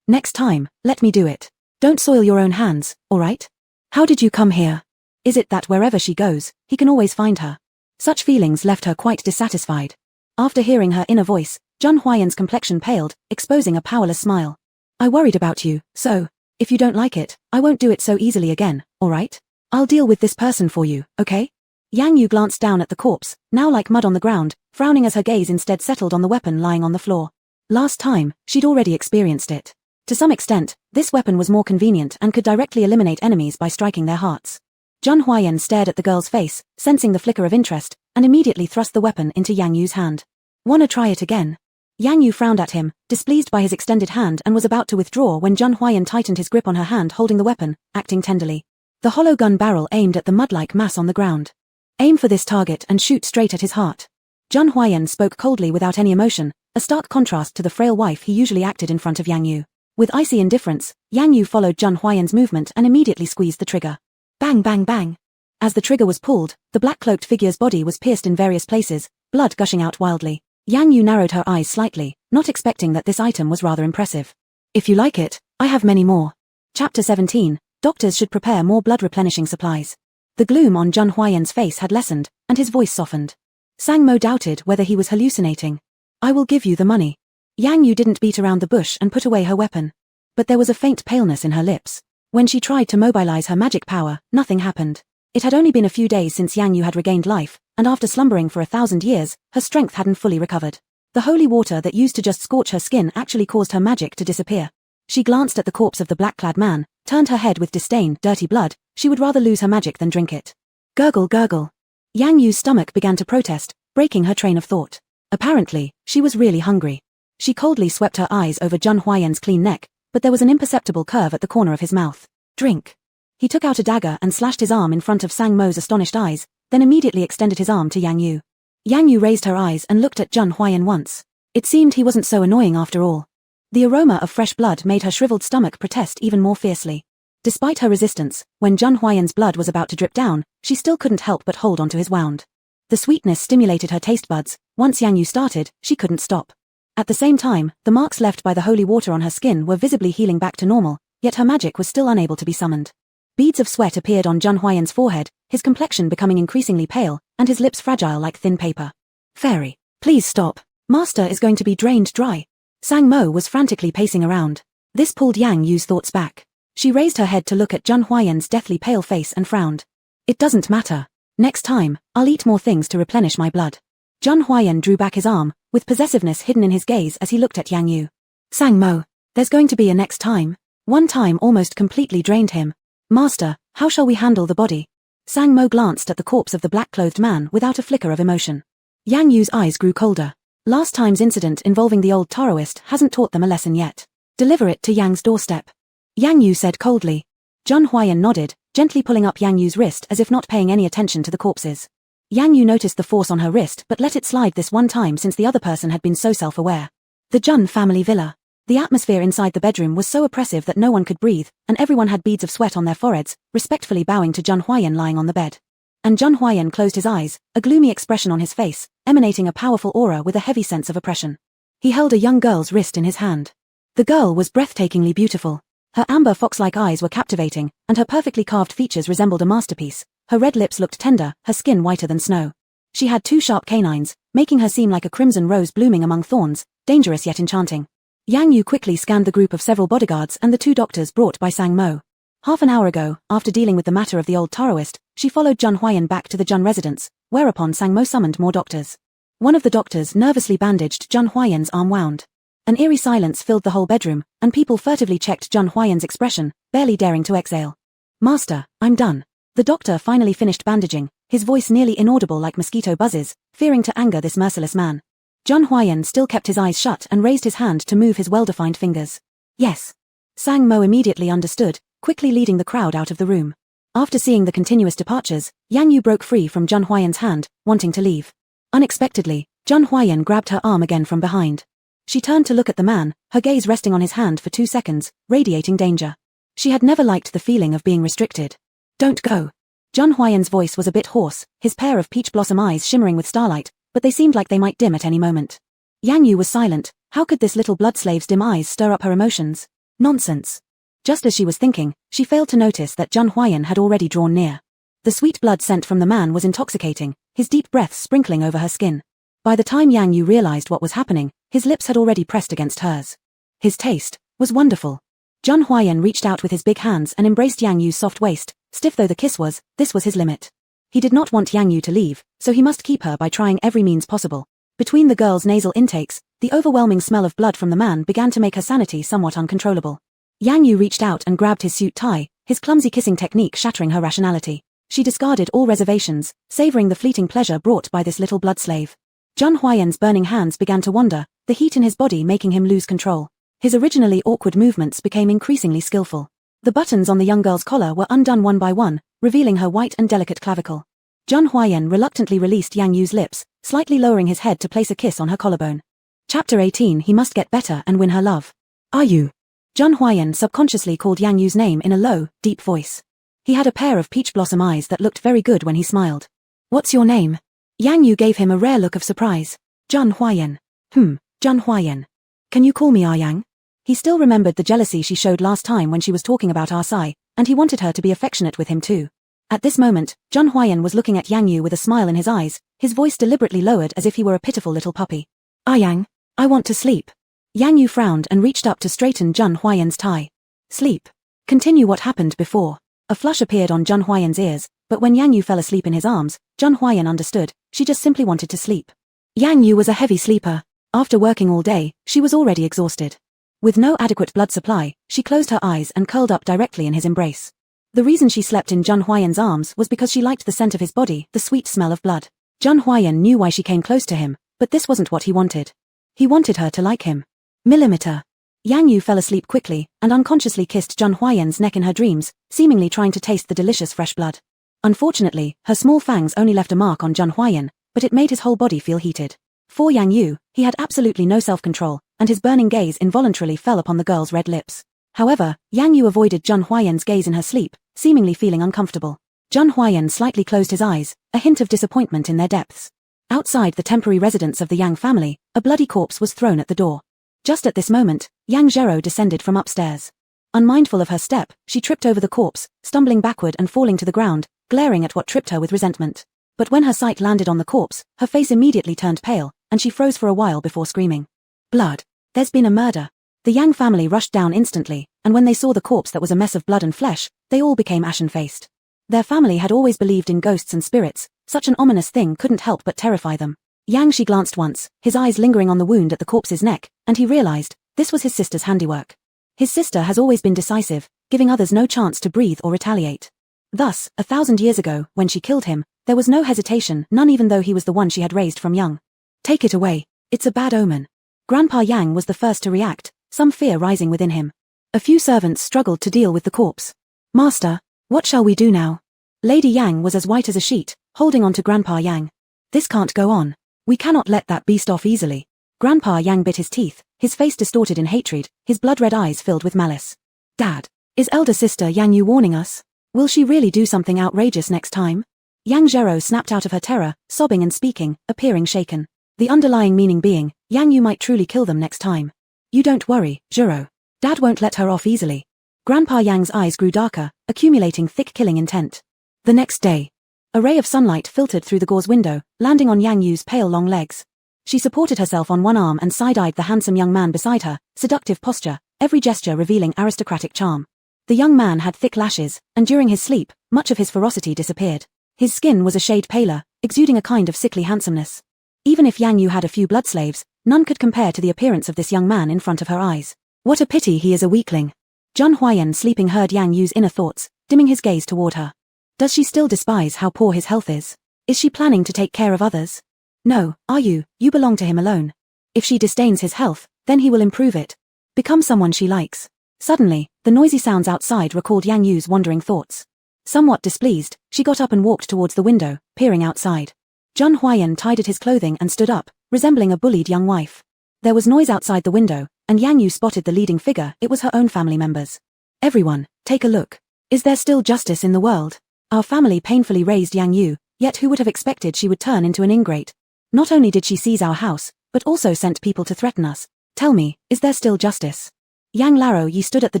Next time, let me do it. Don't soil your own hands, alright? How did you come here? Is it that wherever she goes, he can always find her? Such feelings left her quite dissatisfied. After hearing her inner voice, Zhang Huayan's complexion paled, exposing a powerless smile. I worried about you, so, if you don't like it, I won't do it so easily again, alright? I'll deal with this person for you, okay? Yang Yu glanced down at the corpse, now like mud on the ground, frowning as her gaze instead settled on the weapon lying on the floor. Last time, she'd already experienced it. To some extent, this weapon was more convenient and could directly eliminate enemies by striking their hearts. Zhang Huayan stared at the girl's face, sensing the flicker of interest, and immediately thrust the weapon into Yang Yu's hand. Wanna try it again? Yang Yu frowned at him, displeased by his extended hand, and was about to withdraw when Zhang Huayan tightened his grip on her hand holding the weapon, acting tenderly. The hollow gun barrel aimed at the mud-like mass on the ground. Aim for this target and shoot straight at his heart. Zhang Huayan spoke coldly without any emotion, a stark contrast to the frail wife he usually acted in front of Yang Yu. With icy indifference, Yang Yu followed Zhang Huayan's movement and immediately squeezed the trigger. Bang bang bang. As the trigger was pulled, the black-cloaked figure's body was pierced in various places, blood gushing out wildly. Yang Yu narrowed her eyes slightly, not expecting that this item was rather impressive. If you like it, I have many more. Chapter 17, Doctors should prepare more blood-replenishing supplies. The gloom on Zhang Huayan's face had lessened, and his voice softened. Sang Mo doubted whether he was hallucinating. I will give you the money. Yang Yu didn't beat around the bush and put away her weapon. But there was a faint paleness in her lips. When she tried to mobilize her magic power, nothing happened. It had only been a few days since Yang Yu had regained life, and after slumbering for 1,000 years, her strength hadn't fully recovered. The holy water that used to just scorch her skin actually caused her magic to disappear. She glanced at the corpse of the black-clad man, turned her head with disdain. Dirty blood, she would rather lose her magic than drink it. Gurgle gurgle. Yang Yu's stomach began to protest, breaking her train of thought. Apparently, she was really hungry. She coldly swept her eyes over Zhang Huayan's clean neck, but there was an imperceptible curve at the corner of his mouth. Drink. He took out a dagger and slashed his arm in front of Sang Mo's astonished eyes, then immediately extended his arm to Yang Yu. Yang Yu raised her eyes and looked at Zhang Huayan once. It seemed he wasn't so annoying after all. The aroma of fresh blood made her shriveled stomach protest even more fiercely. Despite her resistance, when Zhang Huayan's blood was about to drip down, she still couldn't help but hold onto his wound. The sweetness stimulated her taste buds. Once Yang Yu started, she couldn't stop. At the same time, the marks left by the holy water on her skin were visibly healing back to normal, yet her magic was still unable to be summoned. Beads of sweat appeared on Zhang Huayan's forehead, his complexion becoming increasingly pale, and his lips fragile like thin paper. Fairy, please stop. Master is going to be drained dry. Sang Mo was frantically pacing around. This pulled Yang Yu's thoughts back. She raised her head to look at Zhang Huayan's deathly pale face and frowned. It doesn't matter. Next time, I'll eat more things to replenish my blood. Zhang Huayan drew back his arm, with possessiveness hidden in his gaze as he looked at Yang Yu. Sang Mo, there's going to be a next time. One time almost completely drained him. Master, how shall we handle the body? Sang Mo glanced at the corpse of the black-clothed man without a flicker of emotion. Yang Yu's eyes grew colder. Last time's incident involving the old Taoist hasn't taught them a lesson yet. Deliver it to Yang's doorstep. Yang Yu said coldly. Zhang Huayan nodded, gently pulling up Yang Yu's wrist as if not paying any attention to the corpses. Yang Yu noticed the force on her wrist but let it slide this one time since the other person had been so self-aware. The Zhang family villa. The atmosphere inside the bedroom was so oppressive that no one could breathe, and everyone had beads of sweat on their foreheads, respectfully bowing to Zhang Huayan lying on the bed. And Zhang Huayan closed his eyes, a gloomy expression on his face, emanating a powerful aura with a heavy sense of oppression. He held a young girl's wrist in his hand. The girl was breathtakingly beautiful. Her amber fox-like eyes were captivating, and her perfectly carved features resembled a masterpiece. Her red lips looked tender, her skin whiter than snow. She had 2 sharp canines, making her seem like a crimson rose blooming among thorns, dangerous yet enchanting. Yang Yu quickly scanned the group of several bodyguards and the 2 doctors brought by Sang Mo. Half an hour ago, after dealing with the matter of the old Taoist, she followed Zhang Huayan back to the Zhang residence, whereupon Sang Mo summoned more doctors. One of the doctors nervously bandaged Zhang Huayan's arm wound. An eerie silence filled the whole bedroom, and people furtively checked Zhang Huayan's expression, barely daring to exhale. Master, I'm done. The doctor finally finished bandaging, his voice nearly inaudible like mosquito buzzes, fearing to anger this merciless man. Zhang Huayan still kept his eyes shut and raised his hand to move his well-defined fingers. Yes. Sang Mo immediately understood, quickly leading the crowd out of the room. After seeing the continuous departures, Yang Yu broke free from Zhang Huayan's hand, wanting to leave. Unexpectedly, Zhang Huayan grabbed her arm again from behind. She turned to look at the man, her gaze resting on his hand for 2 seconds, radiating danger. She had never liked the feeling of being restricted. Don't go. Zhang Huayan's voice was a bit hoarse, his pair of peach blossom eyes shimmering with starlight, but they seemed like they might dim at any moment. Yang Yu was silent. How could this little blood slave's dim eyes stir up her emotions? Nonsense. Just as she was thinking, she failed to notice that Zhang Huayan had already drawn near. The sweet blood scent from the man was intoxicating, his deep breaths sprinkling over her skin. By the time Yang Yu realized what was happening, his lips had already pressed against hers. His taste was wonderful. Zhang Huayan reached out with his big hands and embraced Yang Yu's soft waist. Stiff though the kiss was, this was his limit. He did not want Yang Yu to leave, so he must keep her by trying every means possible. Between the girl's nasal intakes, the overwhelming smell of blood from the man began to make her sanity somewhat uncontrollable. Yang Yu reached out and grabbed his suit tie, his clumsy kissing technique shattering her rationality. She discarded all reservations, savoring the fleeting pleasure brought by this little blood slave. Zhang Huayan's burning hands began to wander, the heat in his body making him lose control. His originally awkward movements became increasingly skillful. The buttons on the young girl's collar were undone one by one, revealing her white and delicate clavicle. Zhang Huayan reluctantly released Yang Yu's lips, slightly lowering his head to place a kiss on her collarbone. Chapter 18. He must get better and win her love. Are you? Zhang Huayan subconsciously called Yang Yu's name in a low, deep voice. He had a pair of peach blossom eyes that looked very good when he smiled. What's your name? Yang Yu gave him a rare look of surprise. Zhang Huayan. Zhang Huayan. Can you call me Yang? He still remembered the jealousy she showed last time when she was talking about Sai, and he wanted her to be affectionate with him too. At this moment, Zhang Huayan was looking at Yang Yu with a smile in his eyes, his voice deliberately lowered as if he were a pitiful little puppy. Yang, I want to sleep. Yang Yu frowned and reached up to straighten Zhang Huayan's tie. Sleep. Continue what happened before. A flush appeared on Zhang Huayan's ears, but when Yang Yu fell asleep in his arms, Zhang Huayan understood, she just simply wanted to sleep. Yang Yu was a heavy sleeper. After working all day, she was already exhausted. With no adequate blood supply, she closed her eyes and curled up directly in his embrace. The reason she slept in Zhang Huayan's arms was because she liked the scent of his body, the sweet smell of blood. Zhang Huayan knew why she came close to him, but this wasn't what he wanted. He wanted her to like him. Millimeter. Yang Yu fell asleep quickly, and unconsciously kissed Zhang Huayan's neck in her dreams, seemingly trying to taste the delicious fresh blood. Unfortunately, her small fangs only left a mark on Zhang Huayan, but it made his whole body feel heated. For Yang Yu, he had absolutely no self-control, and his burning gaze involuntarily fell upon the girl's red lips. However, Yang Yu avoided Zhang Huayan's gaze in her sleep, seemingly feeling uncomfortable. Zhang Huayan slightly closed his eyes, a hint of disappointment in their depths. Outside the temporary residence of the Yang family, a bloody corpse was thrown at the door. Just at this moment, Yang Zhero descended from upstairs. Unmindful of her step, she tripped over the corpse, stumbling backward and falling to the ground, glaring at what tripped her with resentment. But when her sight landed on the corpse, her face immediately turned pale, and she froze for a while before screaming. Blood. There's been a murder. The Yang family rushed down instantly, and when they saw the corpse that was a mess of blood and flesh, they all became ashen-faced. Their family had always believed in ghosts and spirits, such an ominous thing couldn't help but terrify them. Yang she glanced once, his eyes lingering on the wound at the corpse's neck, and he realized, this was his sister's handiwork. His sister has always been decisive, giving others no chance to breathe or retaliate. Thus, 1,000 years ago, when she killed him, there was no hesitation, none even though he was the one she had raised from young. Take it away. It's a bad omen. Grandpa Yang was the first to react, some fear rising within him. A few servants struggled to deal with the corpse. Master, what shall we do now? Lady Yang was as white as a sheet, holding on to Grandpa Yang. This can't go on. We cannot let that beast off easily. Grandpa Yang bit his teeth, his face distorted in hatred, his blood-red eyes filled with malice. Dad, is elder sister Yang Yu warning us? Will she really do something outrageous next time? Yang Zhero snapped out of her terror, sobbing and speaking, appearing shaken. The underlying meaning being, Yang Yu might truly kill them next time. You don't worry, Zhero. Dad won't let her off easily. Grandpa Yang's eyes grew darker, accumulating thick killing intent. The next day, a ray of sunlight filtered through the gauze window, landing on Yang Yu's pale long legs. She supported herself on one arm and side-eyed the handsome young man beside her, seductive posture, every gesture revealing aristocratic charm. The young man had thick lashes, and during his sleep, much of his ferocity disappeared. His skin was a shade paler, exuding a kind of sickly handsomeness. Even if Yang Yu had a few blood slaves, none could compare to the appearance of this young man in front of her eyes. What a pity he is a weakling. Zhang Huayan sleeping heard Yang Yu's inner thoughts, dimming his gaze toward her. Does she still despise how poor his health is? Is she planning to take care of others? No, are you? You belong to him alone. If she disdains his health, then he will improve it. Become someone she likes. Suddenly, the noisy sounds outside recalled Yang Yu's wandering thoughts. Somewhat displeased, she got up and walked towards the window, peering outside. Zhang Huayan tied at his clothing and stood up, resembling a bullied young wife. There was noise outside the window, and Yang Yu spotted the leading figure. It was her own family members. Everyone, take a look. Is there still justice in the world? Our family painfully raised Yang Yu, yet who would have expected she would turn into an ingrate? Not only did she seize our house, but also sent people to threaten us. Tell me, is there still justice? Yang Laro Yi stood at the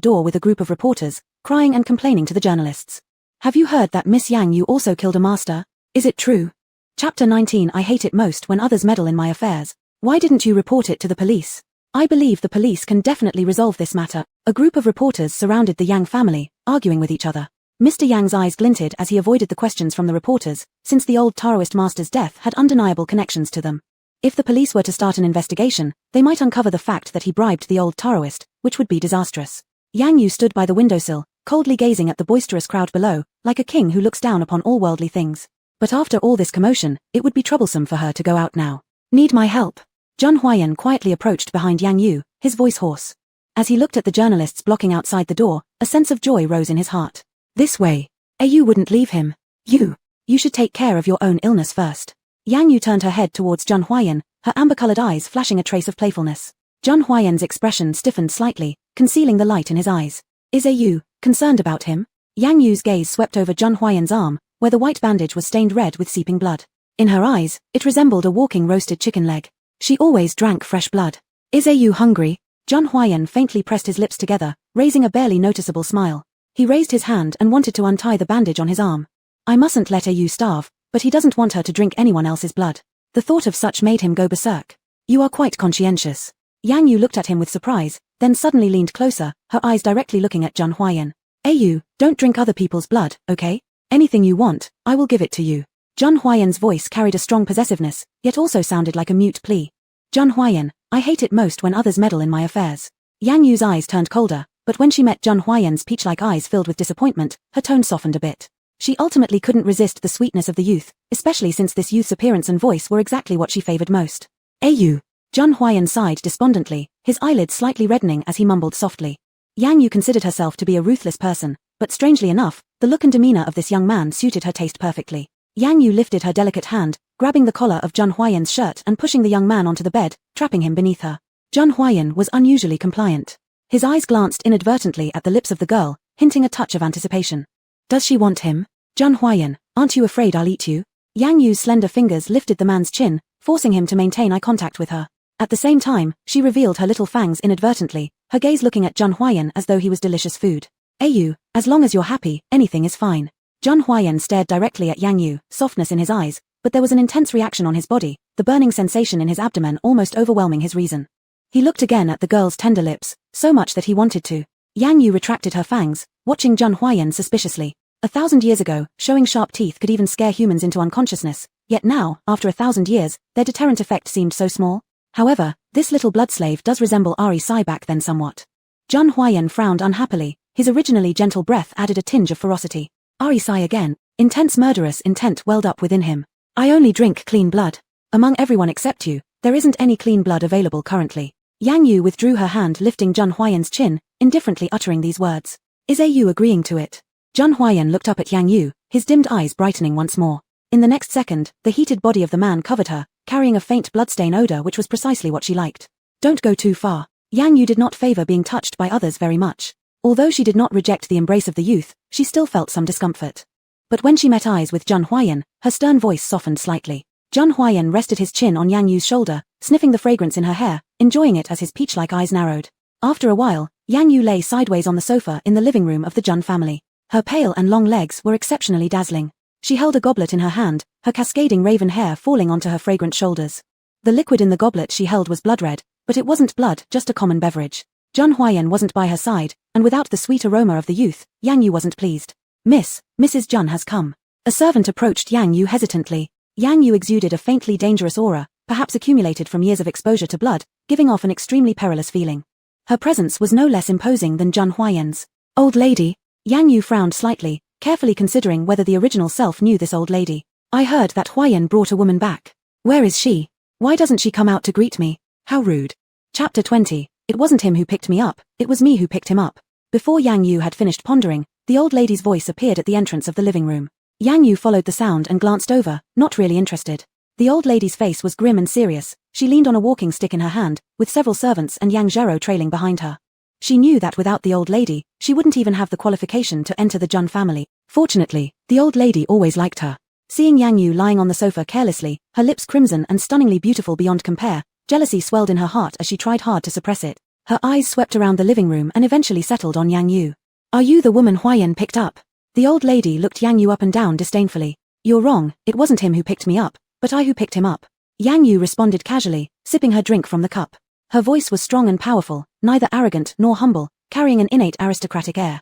door with a group of reporters, crying and complaining to the journalists. Have you heard that Miss Yang Yu also killed a master? Is it true? Chapter 19. I hate it most when others meddle in my affairs. Why didn't you report it to the police? I believe the police can definitely resolve this matter. A group of reporters surrounded the Yang family, arguing with each other. Mr. Yang's eyes glinted as he avoided the questions from the reporters, since the old Taoist master's death had undeniable connections to them. If the police were to start an investigation, they might uncover the fact that he bribed the old Taoist, which would be disastrous. Yang Yu stood by the windowsill, coldly gazing at the boisterous crowd below, like a king who looks down upon all worldly things. But after all this commotion, it would be troublesome for her to go out now. Need my help? Zhang Huayan quietly approached behind Yang Yu, his voice hoarse. As he looked at the journalists blocking outside the door, a sense of joy rose in his heart. This way. You wouldn't leave him. You should take care of your own illness first. Yang Yu turned her head towards Zhang Huayan, her amber-colored eyes flashing a trace of playfulness. Zhang Huayan's expression stiffened slightly, concealing the light in his eyes. Is you concerned about him? Yang Yu's gaze swept over Zhang Huayan's arm, where the white bandage was stained red with seeping blood. In her eyes, it resembled a walking roasted chicken leg. She always drank fresh blood. Is you hungry? Zhang Huayan faintly pressed his lips together, raising a barely noticeable smile. He raised his hand and wanted to untie the bandage on his arm. I mustn't let you starve, but he doesn't want her to drink anyone else's blood. The thought of such made him go berserk. You are quite conscientious. Yang Yu looked at him with surprise, then suddenly leaned closer, her eyes directly looking at Zhang Huayan. You don't drink other people's blood, okay? Anything you want, I will give it to you. Zhang Huayan's voice carried a strong possessiveness, yet also sounded like a mute plea. Zhang Huayan, I hate it most when others meddle in my affairs. Yang Yu's eyes turned colder, but when she met Zhang Huayan's peach-like eyes filled with disappointment, her tone softened a bit. She ultimately couldn't resist the sweetness of the youth, especially since this youth's appearance and voice were exactly what she favored most. You. Zhang Huayan sighed despondently, his eyelids slightly reddening as he mumbled softly. Yang Yu considered herself to be a ruthless person, but strangely enough, the look and demeanor of this young man suited her taste perfectly. Yang Yu lifted her delicate hand, grabbing the collar of Zhang Huayan's shirt and pushing the young man onto the bed, trapping him beneath her. Zhang Huayan was unusually compliant. His eyes glanced inadvertently at the lips of the girl, hinting a touch of anticipation. Does she want him? Zhang Huayan, aren't you afraid I'll eat you? Yang Yu's slender fingers lifted the man's chin, forcing him to maintain eye contact with her. At the same time, she revealed her little fangs inadvertently, her gaze looking at Zhang Huayan as though he was delicious food. You, as long as you're happy, anything is fine. Zhang Huayan stared directly at Yang Yu, softness in his eyes, but there was an intense reaction on his body, the burning sensation in his abdomen almost overwhelming his reason. He looked again at the girl's tender lips, so much that he wanted to. Yang Yu retracted her fangs, watching Zhang Huayan suspiciously. 1,000 years ago, showing sharp teeth could even scare humans into unconsciousness, yet now, after 1,000 years, their deterrent effect seemed so small. However, this little blood slave does resemble Ari Sai back then somewhat. Zhang Huayan frowned unhappily, his originally gentle breath added a tinge of ferocity. Ari Sai again. Intense murderous intent welled up within him. I only drink clean blood. Among everyone except you, there isn't any clean blood available currently. Yang Yu withdrew her hand lifting Zhang Huayan's chin, indifferently uttering these words. Is you agreeing to it? Zhang Huayan looked up at Yang Yu, his dimmed eyes brightening once more. In the next second, the heated body of the man covered her, carrying a faint bloodstain odor which was precisely what she liked. Don't go too far. Yang Yu did not favor being touched by others very much. Although she did not reject the embrace of the youth, she still felt some discomfort. But when she met eyes with Zhang Huayan, her stern voice softened slightly. Zhang Huayan rested his chin on Yang Yu's shoulder, sniffing the fragrance in her hair, enjoying it as his peach-like eyes narrowed. After a while, Yang Yu lay sideways on the sofa in the living room of the Zhang family. Her pale and long legs were exceptionally dazzling. She held a goblet in her hand, her cascading raven hair falling onto her fragrant shoulders. The liquid in the goblet she held was blood red, but it wasn't blood, just a common beverage. Zhang Huayan wasn't by her side, and without the sweet aroma of the youth, Yang Yu wasn't pleased. Mrs. Zhang has come. A servant approached Yang Yu hesitantly. Yang Yu exuded a faintly dangerous aura, perhaps accumulated from years of exposure to blood, giving off an extremely perilous feeling. Her presence was no less imposing than Zhang Huayan's. Old lady. Yang Yu frowned slightly, carefully considering whether the original self knew this old lady. I heard that Huayan brought a woman back. Where is she? Why doesn't she come out to greet me? How rude. Chapter 20. It wasn't him who picked me up, it was me who picked him up. Before Yang Yu had finished pondering, the old lady's voice appeared at the entrance of the living room. Yang Yu followed the sound and glanced over, not really interested. The old lady's face was grim and serious. She leaned on a walking stick in her hand, with several servants and Yang Zhero trailing behind her. She knew that without the old lady, she wouldn't even have the qualification to enter the Zhang family. Fortunately, the old lady always liked her. Seeing Yang Yu lying on the sofa carelessly, her lips crimson and stunningly beautiful beyond compare, jealousy swelled in her heart as she tried hard to suppress it. Her eyes swept around the living room and eventually settled on Yang Yu. Are you the woman Huayan picked up? The old lady looked Yang Yu up and down disdainfully. You're wrong, it wasn't him who picked me up, but I who picked him up. Yang Yu responded casually, sipping her drink from the cup. Her voice was strong and powerful, neither arrogant nor humble, carrying an innate aristocratic air.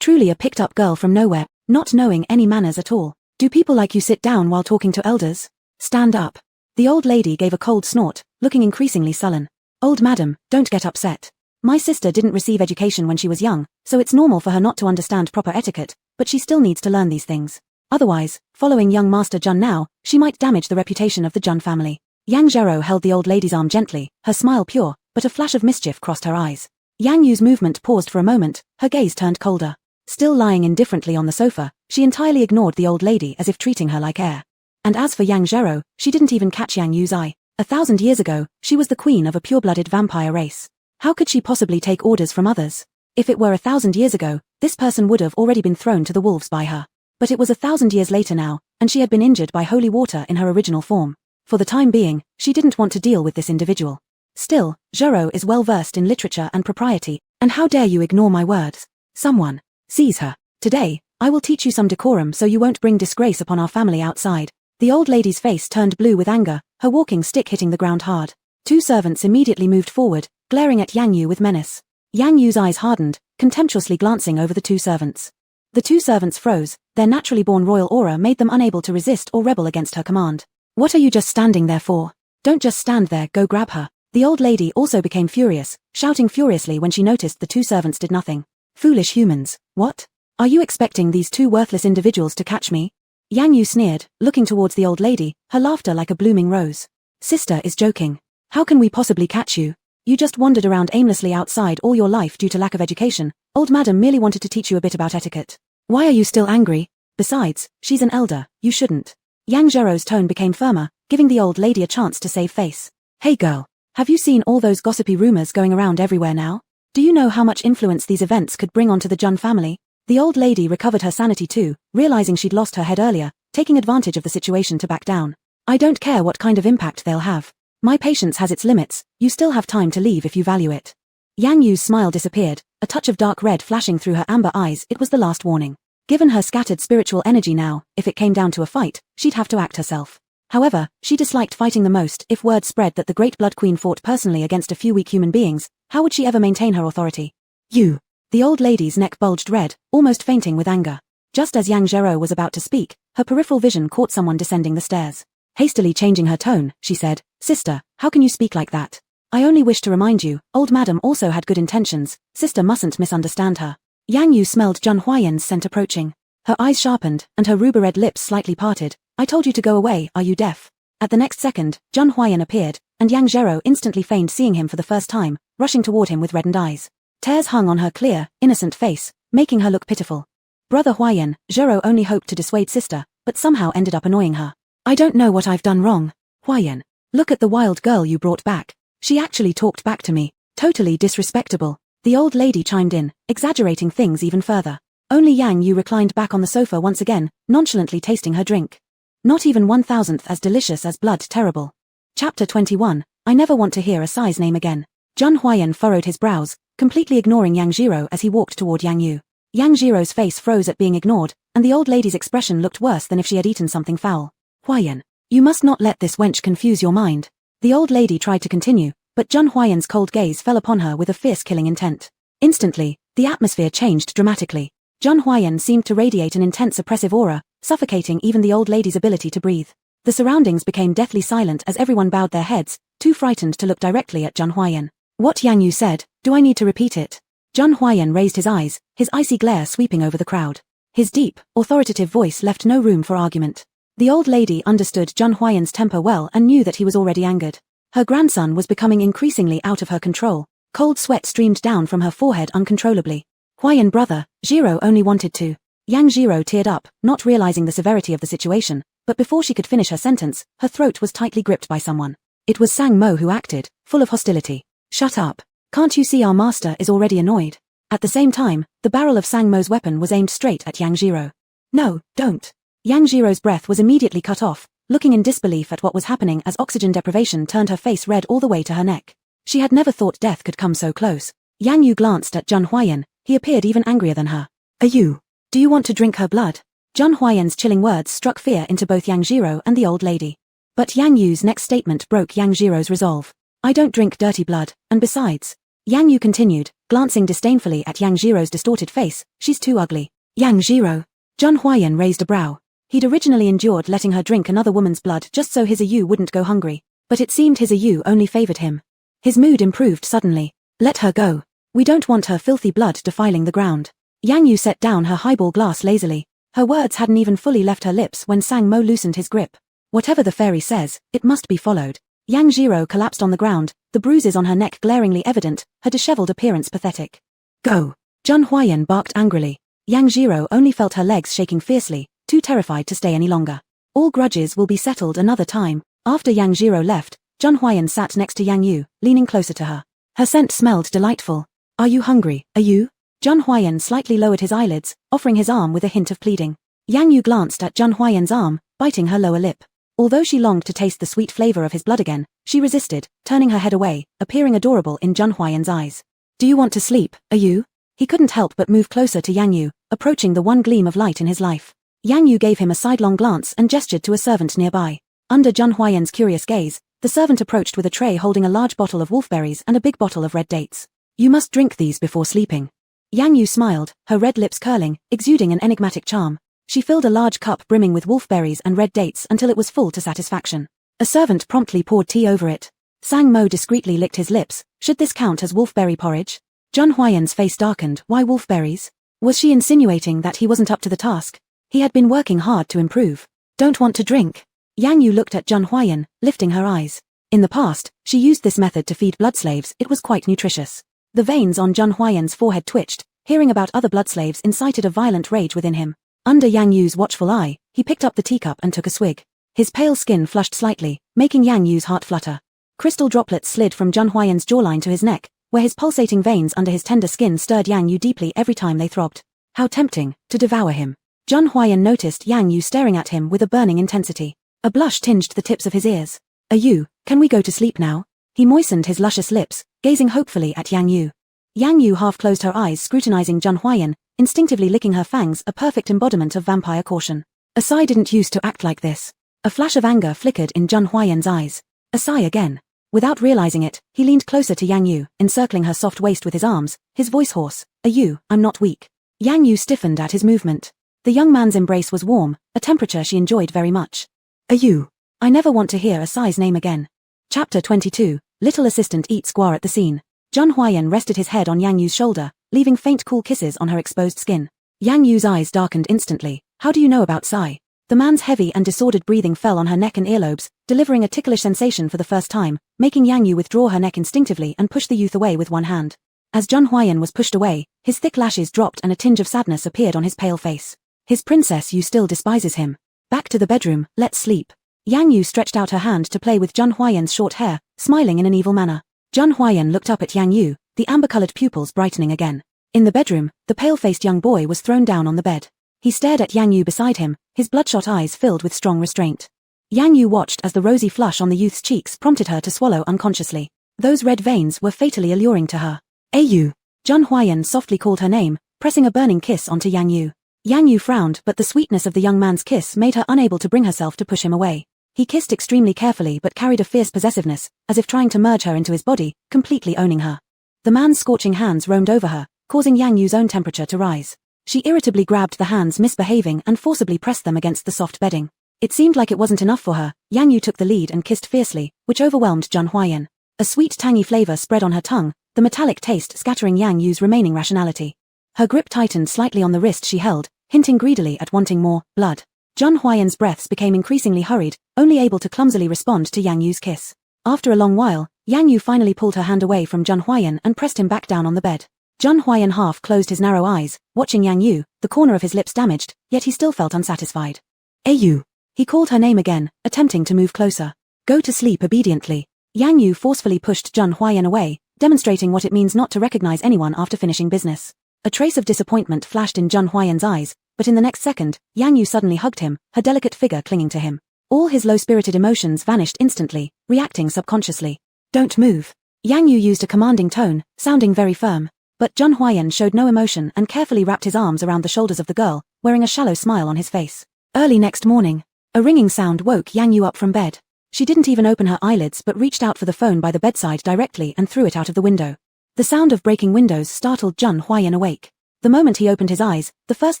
Truly a picked-up girl from nowhere, not knowing any manners at all. Do people like you sit down while talking to elders? Stand up. The old lady gave a cold snort, looking increasingly sullen. Old madam, don't get upset. My sister didn't receive education when she was young, so it's normal for her not to understand proper etiquette, but she still needs to learn these things. Otherwise, following young Master Jun now, she might damage the reputation of the Jun family. Yang Zhero held the old lady's arm gently, her smile pure, but a flash of mischief crossed her eyes. Yang Yu's movement paused for a moment, her gaze turned colder. Still lying indifferently on the sofa, she entirely ignored the old lady as if treating her like air. And as for Yang Zhero, she didn't even catch Yang Yu's eye. 1,000 years ago, she was the queen of a pure-blooded vampire race. How could she possibly take orders from others? If it were 1,000 years ago, this person would have already been thrown to the wolves by her. But it was 1,000 years later now, and she had been injured by holy water in her original form. For the time being, she didn't want to deal with this individual. Still, Zhero is well versed in literature and propriety, and how dare you ignore my words? Someone, seize her. Today, I will teach you some decorum so you won't bring disgrace upon our family outside. The old lady's face turned blue with anger, her walking stick hitting the ground hard. Two servants immediately moved forward, glaring at Yang Yu with menace. Yang Yu's eyes hardened, contemptuously glancing over the two servants. The two servants froze, their naturally born royal aura made them unable to resist or rebel against her command. What are you just standing there for? Don't just stand there, go grab her. The old lady also became furious, shouting furiously when she noticed the two servants did nothing. Foolish humans, what? Are you expecting these two worthless individuals to catch me? Yang Yu sneered, looking towards the old lady, her laughter like a blooming rose. Sister is joking. How can we possibly catch you? You just wandered around aimlessly outside all your life due to lack of education. Old madam merely wanted to teach you a bit about etiquette. Why are you still angry? Besides, she's an elder, you shouldn't. Yang Zhero's tone became firmer, giving the old lady a chance to save face. Hey girl, have you seen all those gossipy rumors going around everywhere now? Do you know how much influence these events could bring onto the Jun family? The old lady recovered her sanity too, realizing she'd lost her head earlier, taking advantage of the situation to back down. I don't care what kind of impact they'll have. My patience has its limits, you still have time to leave if you value it. Yang Yu's smile disappeared, a touch of dark red flashing through her amber eyes. It was the last warning. Given her scattered spiritual energy now, if it came down to a fight, she'd have to act herself. However, she disliked fighting the most. If word spread that the Great Blood Queen fought personally against a few weak human beings, how would she ever maintain her authority? You. The old lady's neck bulged red, almost fainting with anger. Just as Yang Zhero was about to speak, her peripheral vision caught someone descending the stairs. Hastily changing her tone, she said, Sister, how can you speak like that? I only wish to remind you, old madam also had good intentions, sister mustn't misunderstand her. Yang Yu smelled Jun Huayan's scent approaching. Her eyes sharpened, and her ruby-red lips slightly parted. I told you to go away, are you deaf? At the next second, Jun Huayan appeared, and Yang Zhero instantly feigned seeing him for the first time, rushing toward him with reddened eyes. Tears hung on her clear, innocent face, making her look pitiful. Brother Huayan, Zhero only hoped to dissuade sister, but somehow ended up annoying her. I don't know what I've done wrong. Huayan, look at the wild girl you brought back. She actually talked back to me. Totally disrespectable. The old lady chimed in, exaggerating things even further. Only Yang Yu reclined back on the sofa once again, nonchalantly tasting her drink. Not even 1,000th as delicious as blood terrible. Chapter 21, I never want to hear a Sai's name again. Jun Huayan furrowed his brows, completely ignoring Yang Zhero as he walked toward Yang Yu. Yang Zhero's face froze at being ignored, and the old lady's expression looked worse than if she had eaten something foul. Huayan, you must not let this wench confuse your mind. The old lady tried to continue, but Jun Huayan's cold gaze fell upon her with a fierce killing intent. Instantly, the atmosphere changed dramatically. Jun Huayan seemed to radiate an intense oppressive aura, suffocating even the old lady's ability to breathe. The surroundings became deathly silent as everyone bowed their heads, too frightened to look directly at Jun Huayan. What Yang Yu said, do I need to repeat it? Jun Huayan raised his eyes, his icy glare sweeping over the crowd. His deep, authoritative voice left no room for argument. The old lady understood Jun Huayan's temper well and knew that he was already angered. Her grandson was becoming increasingly out of her control. Cold sweat streamed down from her forehead uncontrollably. Huayan brother, Zhero only wanted to. Yang Zhero teared up, not realizing the severity of the situation, but before she could finish her sentence, her throat was tightly gripped by someone. It was Sang Mo who acted, full of hostility. Shut up. Can't you see our master is already annoyed? At the same time, the barrel of Sang Mo's weapon was aimed straight at Yang Zhero. No, don't. Yang Zhero's breath was immediately cut off, looking in disbelief at what was happening as oxygen deprivation turned her face red all the way to her neck. She had never thought death could come so close. Yang Yu glanced at Jun Huayan, he appeared even angrier than her. Are you? Do you want to drink her blood? Zhang Huayan's chilling words struck fear into both Yang Jiro and the old lady. But Yang Yu's next statement broke Yang Jiro's resolve. I don't drink dirty blood, and besides, Yang Yu continued, glancing disdainfully at Yang Jiro's distorted face, she's too ugly. Yang Jiro. Zhang Huayan raised a brow. He'd originally endured letting her drink another woman's blood just so his Yu wouldn't go hungry, but it seemed his Yu only favored him. His mood improved suddenly. Let her go. We don't want her filthy blood defiling the ground. Yang Yu set down her highball glass lazily. Her words hadn't even fully left her lips when Sang Mo loosened his grip. Whatever the fairy says, it must be followed. Yang Jiro collapsed on the ground, the bruises on her neck glaringly evident, her disheveled appearance pathetic. Go. Zhang Huayan barked angrily. Yang Jiro only felt her legs shaking fiercely, too terrified to stay any longer. All grudges will be settled another time. After Yang Jiro left, Zhang Huayan sat next to Yang Yu, leaning closer to her. Her scent smelled delightful. Are you hungry? Are you? Zhang Huayan slightly lowered his eyelids, offering his arm with a hint of pleading. Yang Yu glanced at Zhang Huayan's arm, biting her lower lip. Although she longed to taste the sweet flavor of his blood again, she resisted, turning her head away, appearing adorable in Zhang Huayan's eyes. Do you want to sleep, are you? He couldn't help but move closer to Yang Yu, approaching the one gleam of light in his life. Yang Yu gave him a sidelong glance and gestured to a servant nearby. Under Zhang Huayan's curious gaze, the servant approached with a tray holding a large bottle of wolfberries and a big bottle of red dates. You must drink these before sleeping. Yang Yu smiled, her red lips curling, exuding an enigmatic charm. She filled a large cup brimming with wolfberries and red dates until it was full to satisfaction. A servant promptly poured tea over it. Sang Mo discreetly licked his lips. Should this count as wolfberry porridge? Zhang Huayan's face darkened. Why wolfberries? Was she insinuating that he wasn't up to the task? He had been working hard to improve. Don't want to drink? Yang Yu looked at Zhang Huayan, lifting her eyes. In the past, she used this method to feed blood slaves. It was quite nutritious. The veins on Zhang Huayan's forehead twitched. Hearing about other blood slaves incited a violent rage within him. Under Yang Yu's watchful eye, he picked up the teacup and took a swig. His pale skin flushed slightly, making Yang Yu's heart flutter. Crystal droplets slid from Zhang Huayan's jawline to his neck, where his pulsating veins under his tender skin stirred Yang Yu deeply every time they throbbed. How tempting, to devour him. Zhang Huayan noticed Yang Yu staring at him with a burning intensity. A blush tinged the tips of his ears. Yu, can we go to sleep now? He moistened his luscious lips, gazing hopefully at Yang Yu. Yang Yu half closed her eyes scrutinizing Zhang Huayan, instinctively licking her fangs, a perfect embodiment of vampire caution. Asai didn't used to act like this. A flash of anger flickered in Zhang Huayan's eyes. Asai again. Without realizing it, he leaned closer to Yang Yu, encircling her soft waist with his arms, his voice hoarse. Yu, I'm not weak. Yang Yu stiffened at his movement. The young man's embrace was warm, a temperature she enjoyed very much. Yu. I never want to hear Asai's name again. Chapter 22, Little Assistant eats squaw at the scene. Zhang Huayan rested his head on Yang Yu's shoulder, leaving faint cool kisses on her exposed skin. Yang Yu's eyes darkened instantly. How do you know about Sai? The man's heavy and disordered breathing fell on her neck and earlobes, delivering a ticklish sensation for the first time, making Yang Yu withdraw her neck instinctively and push the youth away with one hand. As Zhang Huayan was pushed away, his thick lashes dropped and a tinge of sadness appeared on his pale face. His princess Yu still despises him. Back to the bedroom, let's sleep. Yang Yu stretched out her hand to play with Zhang Huayan's short hair, smiling in an evil manner. Zhang Huayan looked up at Yang Yu, the amber-colored pupils brightening again. In the bedroom, the pale-faced young boy was thrown down on the bed. He stared at Yang Yu beside him, his bloodshot eyes filled with strong restraint. Yang Yu watched as the rosy flush on the youth's cheeks prompted her to swallow unconsciously. Those red veins were fatally alluring to her. Yu. Zhang Huayan softly called her name, pressing a burning kiss onto Yang Yu. Yang Yu frowned, but the sweetness of the young man's kiss made her unable to bring herself to push him away. He kissed extremely carefully but carried a fierce possessiveness, as if trying to merge her into his body, completely owning her. The man's scorching hands roamed over her, causing Yang Yu's own temperature to rise. She irritably grabbed the hands misbehaving and forcibly pressed them against the soft bedding. It seemed like it wasn't enough for her. Yang Yu took the lead and kissed fiercely, which overwhelmed Zhang Huayan. A sweet tangy flavor spread on her tongue, the metallic taste scattering Yang Yu's remaining rationality. Her grip tightened slightly on the wrist she held, hinting greedily at wanting more blood. Zhang Huayan's breaths became increasingly hurried, only able to clumsily respond to Yang Yu's kiss. After a long while, Yang Yu finally pulled her hand away from Zhang Huayan and pressed him back down on the bed. Zhang Huayan half closed his narrow eyes, watching Yang Yu, the corner of his lips damaged, yet he still felt unsatisfied. Yu. He called her name again, attempting to move closer. Go to sleep obediently. Yang Yu forcefully pushed Zhang Huayan away, demonstrating what it means not to recognize anyone after finishing business. A trace of disappointment flashed in Zhang Huayan's eyes, but in the next second, Yang Yu suddenly hugged him, her delicate figure clinging to him. All his low-spirited emotions vanished instantly, reacting subconsciously. Don't move. Yang Yu used a commanding tone, sounding very firm. But Zhang Huayan showed no emotion and carefully wrapped his arms around the shoulders of the girl, wearing a shallow smile on his face. Early next morning, a ringing sound woke Yang Yu up from bed. She didn't even open her eyelids but reached out for the phone by the bedside directly and threw it out of the window. The sound of breaking windows startled Zhang Huayan awake. The moment he opened his eyes, the first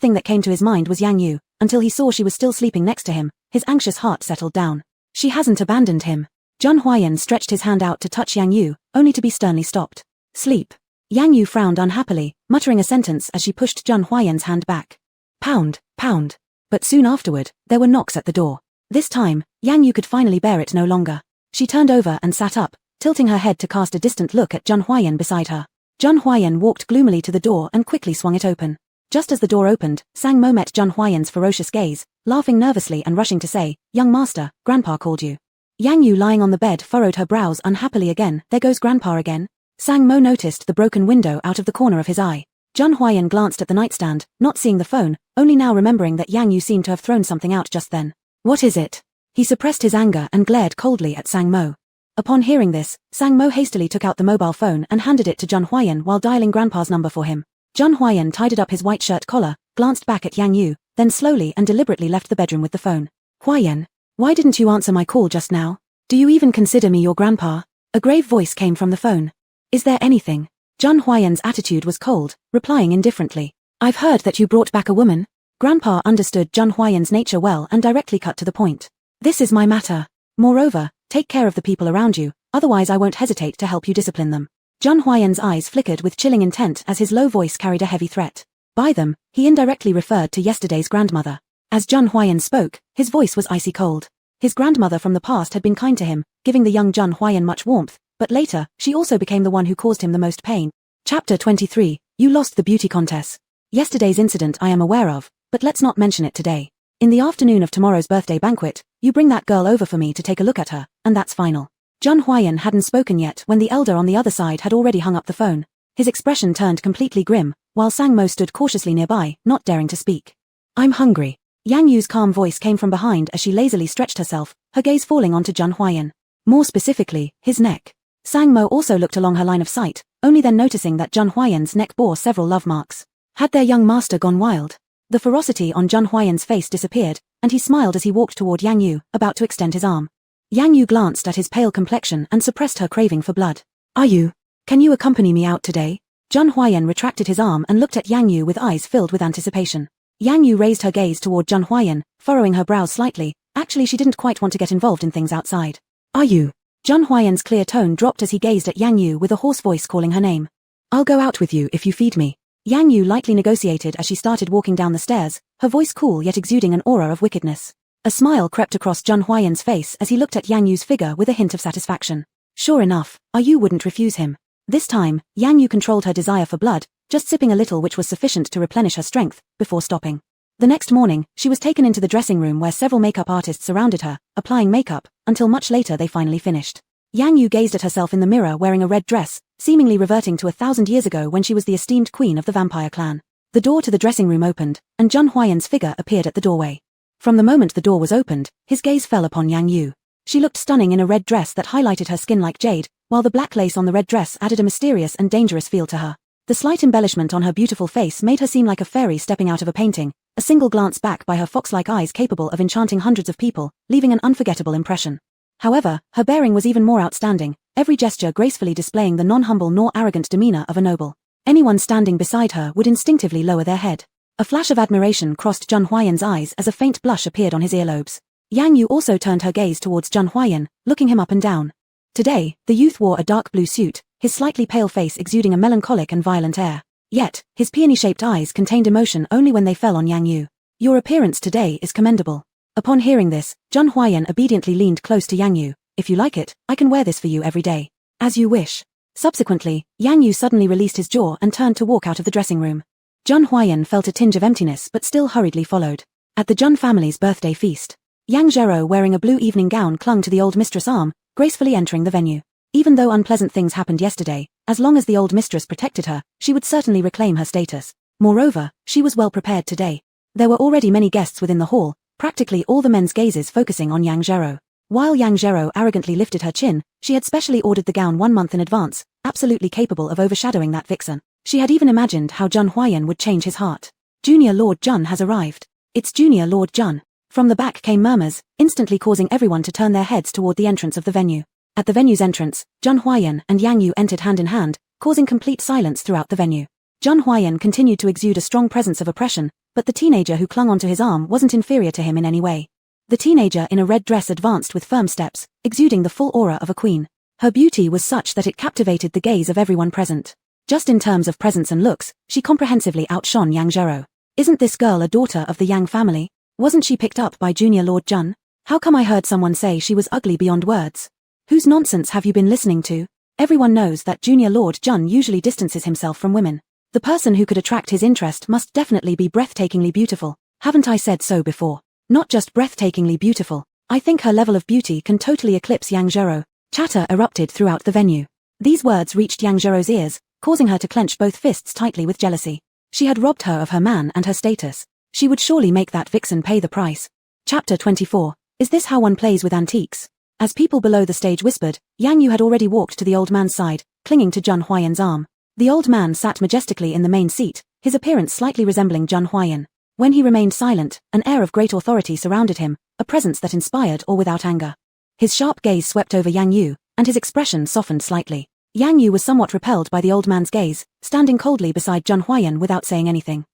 thing that came to his mind was Yang Yu. Until he saw she was still sleeping next to him, his anxious heart settled down. She hasn't abandoned him. Zhang Huayan stretched his hand out to touch Yang Yu, only to be sternly stopped. Sleep. Yang Yu frowned unhappily, muttering a sentence as she pushed Zhang Huayan's hand back. Pound, pound. But soon afterward, there were knocks at the door. This time, Yang Yu could finally bear it no longer. She turned over and sat up, tilting her head to cast a distant look at Zhang Huayan beside her. Zhang Huayan walked gloomily to the door and quickly swung it open. Just as the door opened, Sang Mo met Zhang Huayan's ferocious gaze, laughing nervously and rushing to say, "Young master, Grandpa called you." Yang Yu lying on the bed furrowed her brows unhappily again. There goes Grandpa again. Sang Mo noticed the broken window out of the corner of his eye. Zhang Huayan glanced at the nightstand, not seeing the phone, only now remembering that Yang Yu seemed to have thrown something out just then. What is it? He suppressed his anger and glared coldly at Sang Mo. Upon hearing this, Sang Mo hastily took out the mobile phone and handed it to Zhang Huayan while dialing Grandpa's number for him. Zhang Huayan tidied up his white shirt collar, glanced back at Yang Yu, then slowly and deliberately left the bedroom with the phone. Huayan, why didn't you answer my call just now? Do you even consider me your grandpa? A grave voice came from the phone. Is there anything? Zhang Huayan's attitude was cold, replying indifferently. I've heard that you brought back a woman. Grandpa understood Zhang Huayan's nature well and directly cut to the point. This is my matter. Moreover, take care of the people around you, otherwise I won't hesitate to help you discipline them. Zhang Huayan's eyes flickered with chilling intent as his low voice carried a heavy threat. By them, he indirectly referred to yesterday's grandmother. As Zhang Huayan spoke, his voice was icy cold. His grandmother from the past had been kind to him, giving the young Zhang Huayan much warmth, but later, she also became the one who caused him the most pain. Chapter 23, You lost the beauty contest. Yesterday's incident I am aware of, but let's not mention it today. In the afternoon of tomorrow's birthday banquet, you bring that girl over for me to take a look at her, and that's final. Zhang Huayan hadn't spoken yet when the elder on the other side had already hung up the phone. His expression turned completely grim, while Sang Mo stood cautiously nearby, not daring to speak. I'm hungry. Yang Yu's calm voice came from behind as she lazily stretched herself, her gaze falling onto Zhang Huayan. More specifically, his neck. Sang Mo also looked along her line of sight, only then noticing that Zhang Huayan's neck bore several love marks. Had their young master gone wild? The ferocity on Zhang Huayan's face disappeared, and he smiled as he walked toward Yang Yu, about to extend his arm. Yang Yu glanced at his pale complexion and suppressed her craving for blood. Can you accompany me out today? Zhang Huayan retracted his arm and looked at Yang Yu with eyes filled with anticipation. Yang Yu raised her gaze toward Zhang Huayan, furrowing her brows slightly. Actually, she didn't quite want to get involved in things outside. Zhang Huayan's clear tone dropped as he gazed at Yang Yu with a hoarse voice calling her name. I'll go out with you if you feed me. Yang Yu lightly negotiated as she started walking down the stairs, her voice cool yet exuding an aura of wickedness. A smile crept across Zhang Huayan's face as he looked at Yang Yu's figure with a hint of satisfaction. Sure enough, Yu wouldn't refuse him. This time, Yang Yu controlled her desire for blood, just sipping a little which was sufficient to replenish her strength, before stopping. The next morning, she was taken into the dressing room where several makeup artists surrounded her, applying makeup, until much later they finally finished. Yang Yu gazed at herself in the mirror wearing a red dress, seemingly reverting to 1,000 years ago when she was the esteemed queen of the vampire clan. The door to the dressing room opened, and Zhang Huayan's figure appeared at the doorway. From the moment the door was opened, his gaze fell upon Yang Yu. She looked stunning in a red dress that highlighted her skin like jade, while the black lace on the red dress added a mysterious and dangerous feel to her. The slight embellishment on her beautiful face made her seem like a fairy stepping out of a painting, a single glance back by her fox-like eyes capable of enchanting hundreds of people, leaving an unforgettable impression. However, her bearing was even more outstanding, every gesture gracefully displaying the non-humble nor arrogant demeanor of a noble. Anyone standing beside her would instinctively lower their head. A flash of admiration crossed Zhang Huayan's eyes as a faint blush appeared on his earlobes. Yang Yu also turned her gaze towards Zhang Huayan, looking him up and down. Today, the youth wore a dark blue suit, his slightly pale face exuding a melancholic and violent air. Yet, his peony-shaped eyes contained emotion only when they fell on Yang Yu. Your appearance today is commendable. Upon hearing this, Zhang Huayan obediently leaned close to Yang Yu. If you like it, I can wear this for you every day. As you wish. Subsequently, Yang Yu suddenly released his jaw and turned to walk out of the dressing room. Zhang Huayan felt a tinge of emptiness but still hurriedly followed. At the Zhang family's birthday feast, Yang Zhero wearing a blue evening gown clung to the old mistress' arm, gracefully entering the venue. Even though unpleasant things happened yesterday, as long as the old mistress protected her, she would certainly reclaim her status. Moreover, she was well prepared today. There were already many guests within the hall, practically all the men's gazes focusing on Yang Zhero. While Yang Zhero arrogantly lifted her chin, she had specially ordered the gown 1 month in advance, absolutely capable of overshadowing that vixen. She had even imagined how Jun Huayan would change his heart. Junior Lord Jun has arrived. It's Junior Lord Jun. From the back came murmurs, instantly causing everyone to turn their heads toward the entrance of the venue. At the venue's entrance, Jun Huayan and Yang Yu entered hand in hand, causing complete silence throughout the venue. Jun Huayan continued to exude a strong presence of oppression, but the teenager who clung onto his arm wasn't inferior to him in any way. The teenager in a red dress advanced with firm steps, exuding the full aura of a queen. Her beauty was such that it captivated the gaze of everyone present. Just in terms of presence and looks, she comprehensively outshone Yang Zhero. Isn't this girl a daughter of the Yang family? Wasn't she picked up by Junior Lord Jun? How come I heard someone say she was ugly beyond words? Whose nonsense have you been listening to? Everyone knows that Junior Lord Jun usually distances himself from women. The person who could attract his interest must definitely be breathtakingly beautiful. Haven't I said so before? Not just breathtakingly beautiful. I think her level of beauty can totally eclipse Yang Zhero. Chatter erupted throughout the venue. These words reached Yang Zhero's ears, causing her to clench both fists tightly with jealousy. She had robbed her of her man and her status. She would surely make that vixen pay the price. Chapter 24. Is this how one plays with antiques? As people below the stage whispered, Yang Yu had already walked to the old man's side, clinging to Jun Huayan's arm. The old man sat majestically in the main seat, his appearance slightly resembling Jun Huayan. When he remained silent, an air of great authority surrounded him, a presence that inspired or without anger. His sharp gaze swept over Yang Yu, and his expression softened slightly. Yang Yu was somewhat repelled by the old man's gaze, standing coldly beside Jun Huayan without saying anything.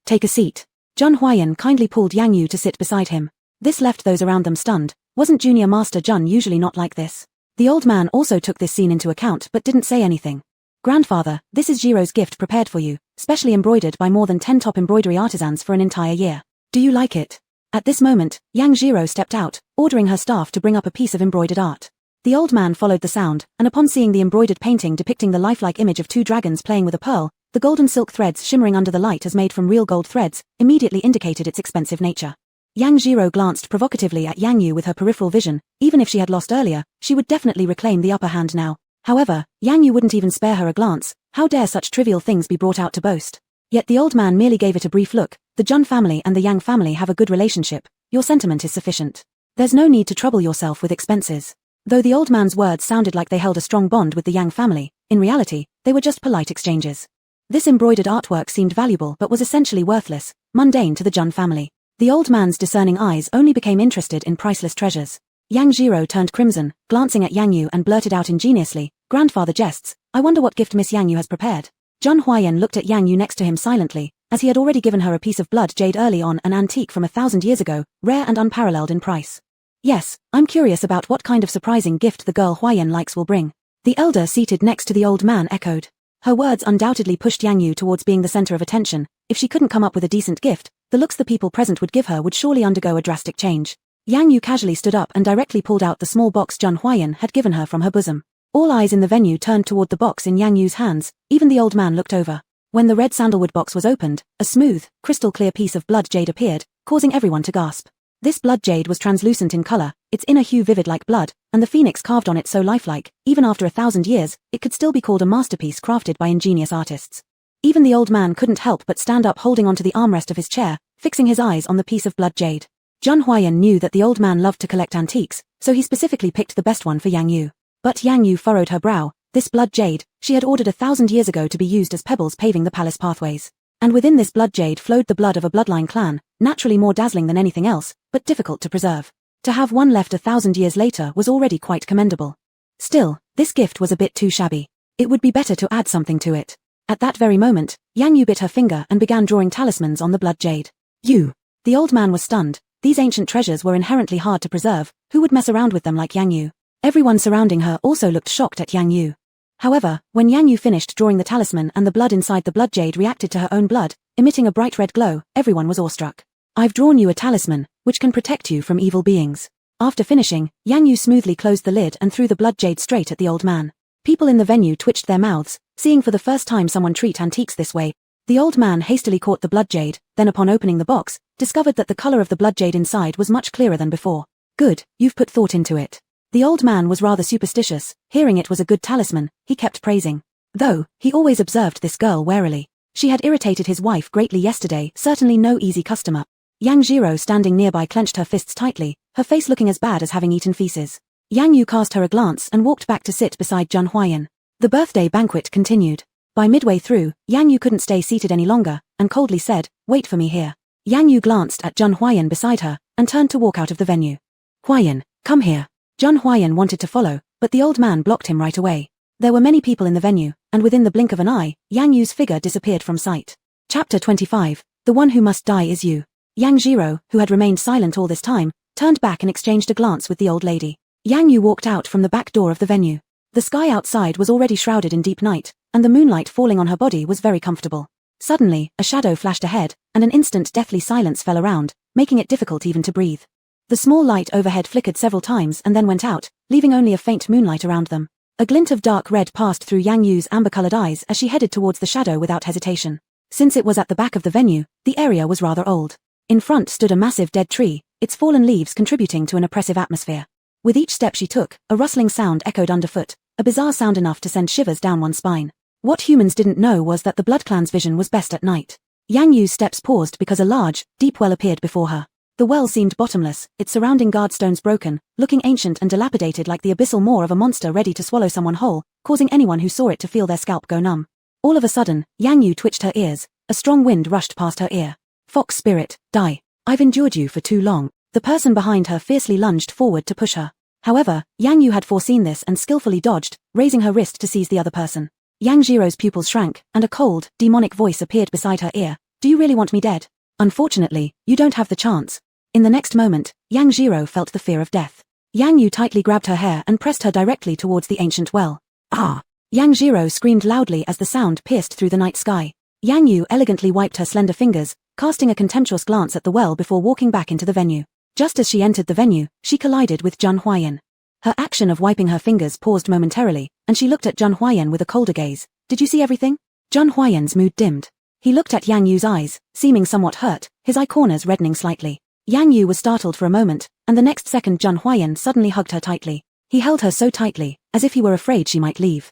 Take a seat. Jun Huayan kindly pulled Yang Yu to sit beside him. This left those around them stunned. Wasn't Junior Master Jun usually not like this? The old man also took this scene into account but didn't say anything. Grandfather, this is Jiro's gift prepared for you, specially embroidered by more than 10 top embroidery artisans for an entire year. Do you like it? At this moment, Yang Zhero stepped out, ordering her staff to bring up a piece of embroidered art. The old man followed the sound, and upon seeing the embroidered painting depicting the lifelike image of two dragons playing with a pearl, the golden silk threads shimmering under the light as made from real gold threads, immediately indicated its expensive nature. Yang Zhero glanced provocatively at Yang Yu with her peripheral vision. Even if she had lost earlier, she would definitely reclaim the upper hand now. However, Yang Yu wouldn't even spare her a glance. How dare such trivial things be brought out to boast? Yet the old man merely gave it a brief look. The Jun family and the Yang family have a good relationship. Your sentiment is sufficient. There's no need to trouble yourself with expenses. Though the old man's words sounded like they held a strong bond with the Yang family, in reality, they were just polite exchanges. This embroidered artwork seemed valuable but was essentially worthless, mundane to the Jun family. The old man's discerning eyes only became interested in priceless treasures. Yang Zhero turned crimson, glancing at Yang Yu and blurted out ingeniously, "Grandfather jests, I wonder what gift Miss Yang Yu has prepared." Jun Huayan looked at Yang Yu next to him silently, as he had already given her a piece of blood jade early on, an antique from 1,000 years ago, rare and unparalleled in price. "Yes, I'm curious about what kind of surprising gift the girl Huayan likes will bring." The elder seated next to the old man echoed. Her words undoubtedly pushed Yang Yu towards being the center of attention. If she couldn't come up with a decent gift, the looks the people present would give her would surely undergo a drastic change. Yang Yu casually stood up and directly pulled out the small box Jun Huayan had given her from her bosom. All eyes in the venue turned toward the box in Yang Yu's hands. Even the old man looked over. When the red sandalwood box was opened, a smooth, crystal-clear piece of blood jade appeared, causing everyone to gasp. This blood jade was translucent in color, its inner hue vivid like blood, and the phoenix carved on it so lifelike. Even after 1,000 years, it could still be called a masterpiece crafted by ingenious artists. Even the old man couldn't help but stand up, holding onto the armrest of his chair, fixing his eyes on the piece of blood jade. Jun Huayan knew that the old man loved to collect antiques, so he specifically picked the best one for Yang Yu. But Yang Yu furrowed her brow. This blood jade, she had ordered 1,000 years ago to be used as pebbles paving the palace pathways. And within this blood jade flowed the blood of a bloodline clan, naturally more dazzling than anything else, but difficult to preserve. To have one left 1,000 years later was already quite commendable. Still, this gift was a bit too shabby. It would be better to add something to it. At that very moment, Yang Yu bit her finger and began drawing talismans on the blood jade. "You!" The old man was stunned. These ancient treasures were inherently hard to preserve. Who would mess around with them like Yang Yu? Everyone surrounding her also looked shocked at Yang Yu. However, when Yang Yu finished drawing the talisman and the blood inside the blood jade reacted to her own blood, emitting a bright red glow, everyone was awestruck. "I've drawn you a talisman, which can protect you from evil beings." After finishing, Yang Yu smoothly closed the lid and threw the blood jade straight at the old man. People in the venue twitched their mouths, seeing for the first time someone treat antiques this way. The old man hastily caught the blood jade, then upon opening the box, discovered that the color of the blood jade inside was much clearer than before. "Good, you've put thought into it." The old man was rather superstitious. Hearing it was a good talisman, he kept praising. Though, he always observed this girl warily. She had irritated his wife greatly yesterday, certainly no easy customer. Yang Zhero standing nearby clenched her fists tightly, her face looking as bad as having eaten feces. Yang Yu cast her a glance and walked back to sit beside Jun Huayan. The birthday banquet continued. By midway through, Yang Yu couldn't stay seated any longer, and coldly said, "Wait for me here." Yang Yu glanced at Zhun Huayan beside her, and turned to walk out of the venue. "Huayan, come here." Zhun Huayan wanted to follow, but the old man blocked him right away. There were many people in the venue, and within the blink of an eye, Yang Yu's figure disappeared from sight. Chapter 25, The One Who Must Die Is You. Yang Jiro, who had remained silent all this time, turned back and exchanged a glance with the old lady. Yang Yu walked out from the back door of the venue. The sky outside was already shrouded in deep night, and the moonlight falling on her body was very comfortable. Suddenly, a shadow flashed ahead, and an instant deathly silence fell around, making it difficult even to breathe. The small light overhead flickered several times and then went out, leaving only a faint moonlight around them. A glint of dark red passed through Yang Yu's amber-colored eyes as she headed towards the shadow without hesitation. Since it was at the back of the venue, the area was rather old. In front stood a massive dead tree, its fallen leaves contributing to an oppressive atmosphere. With each step she took, a rustling sound echoed underfoot, a bizarre sound enough to send shivers down one's spine. What humans didn't know was that the Blood Clan's vision was best at night. Yang Yu's steps paused because a large, deep well appeared before her. The well seemed bottomless, its surrounding guardstones broken, looking ancient and dilapidated like the abyssal maw of a monster ready to swallow someone whole, causing anyone who saw it to feel their scalp go numb. All of a sudden, Yang Yu twitched her ears. A strong wind rushed past her ear. "Fox spirit, die. I've endured you for too long." The person behind her fiercely lunged forward to push her. However, Yang Yu had foreseen this and skillfully dodged, raising her wrist to seize the other person. Yang Jiro's pupils shrank, and a cold, demonic voice appeared beside her ear. "Do you really want me dead? Unfortunately, you don't have the chance." In the next moment, Yang Jiro felt the fear of death. Yang Yu tightly grabbed her hair and pressed her directly towards the ancient well. "Ah!" Yang Jiro screamed loudly as the sound pierced through the night sky. Yang Yu elegantly wiped her slender fingers, casting a contemptuous glance at the well before walking back into the venue. Just as she entered the venue, she collided with Zhun Huayan. Her action of wiping her fingers paused momentarily, and she looked at Zhun Huayan with a colder gaze. "Did you see everything?" Zhun Huayan's mood dimmed. He looked at Yang Yu's eyes, seeming somewhat hurt, his eye corners reddening slightly. Yang Yu was startled for a moment, and the next second Zhun Huayan suddenly hugged her tightly. He held her so tightly, as if he were afraid she might leave.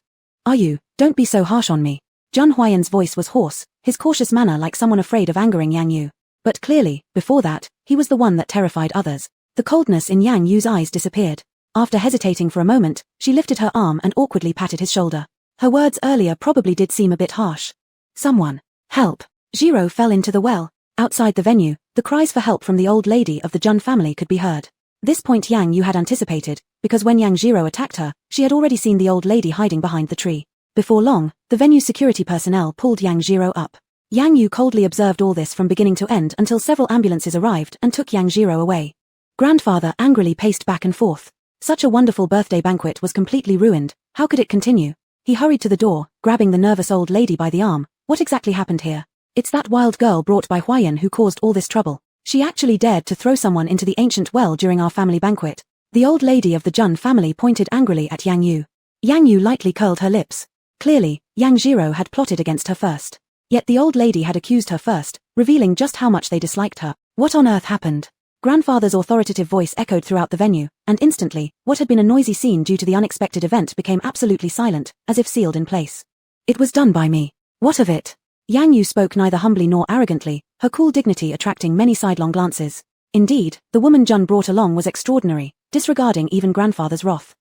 Don't be so harsh on me." Zhun Huayan's voice was hoarse, his cautious manner like someone afraid of angering Yang Yu. But clearly, before that, he was the one that terrified others. The coldness in Yang Yu's eyes disappeared. After hesitating for a moment, she lifted her arm and awkwardly patted his shoulder. Her words earlier probably did seem a bit harsh. "Someone, help." Jiro fell into the well. Outside the venue, the cries for help from the old lady of the Zhun family could be heard. This point Yang Yu had anticipated, because when Yang Jiro attacked her, she had already seen the old lady hiding behind the tree. Before long, the venue's security personnel pulled Yang Jiro up. Yang Yu coldly observed all this from beginning to end until several ambulances arrived and took Yang Jiro away. Grandfather angrily paced back and forth. Such a wonderful birthday banquet was completely ruined. How could it continue? He hurried to the door, grabbing the nervous old lady by the arm. "What exactly happened here?" "It's that wild girl brought by Huayan who caused all this trouble. She actually dared to throw someone into the ancient well during our family banquet." The old lady of the Zhun family pointed angrily at Yang Yu. Yang Yu lightly curled her lips. Clearly, Yang Jiro had plotted against her first. Yet the old lady had accused her first, revealing just how much they disliked her. What on earth happened? Grandfather's authoritative voice echoed throughout the venue, and instantly, what had been a noisy scene due to the unexpected event became absolutely silent, as if sealed in place. "It was done by me. What of it?" Yang Yu spoke neither humbly nor arrogantly, her cool dignity attracting many sidelong glances. Indeed, the woman Zhun brought along was extraordinary, disregarding even grandfather's wrath.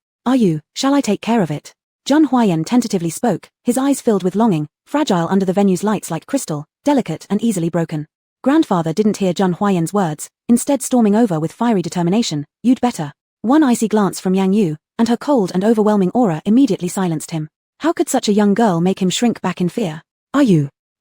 Shall I take care of it?" Zhun Huayan tentatively spoke, his eyes filled with longing, fragile under the venue's lights like crystal, delicate and easily broken. Grandfather didn't hear Zhun Huayan's words, instead storming over with fiery determination. "You'd better." One icy glance from Yang Yu, and her cold and overwhelming aura immediately silenced him. How could such a young girl make him shrink back in fear?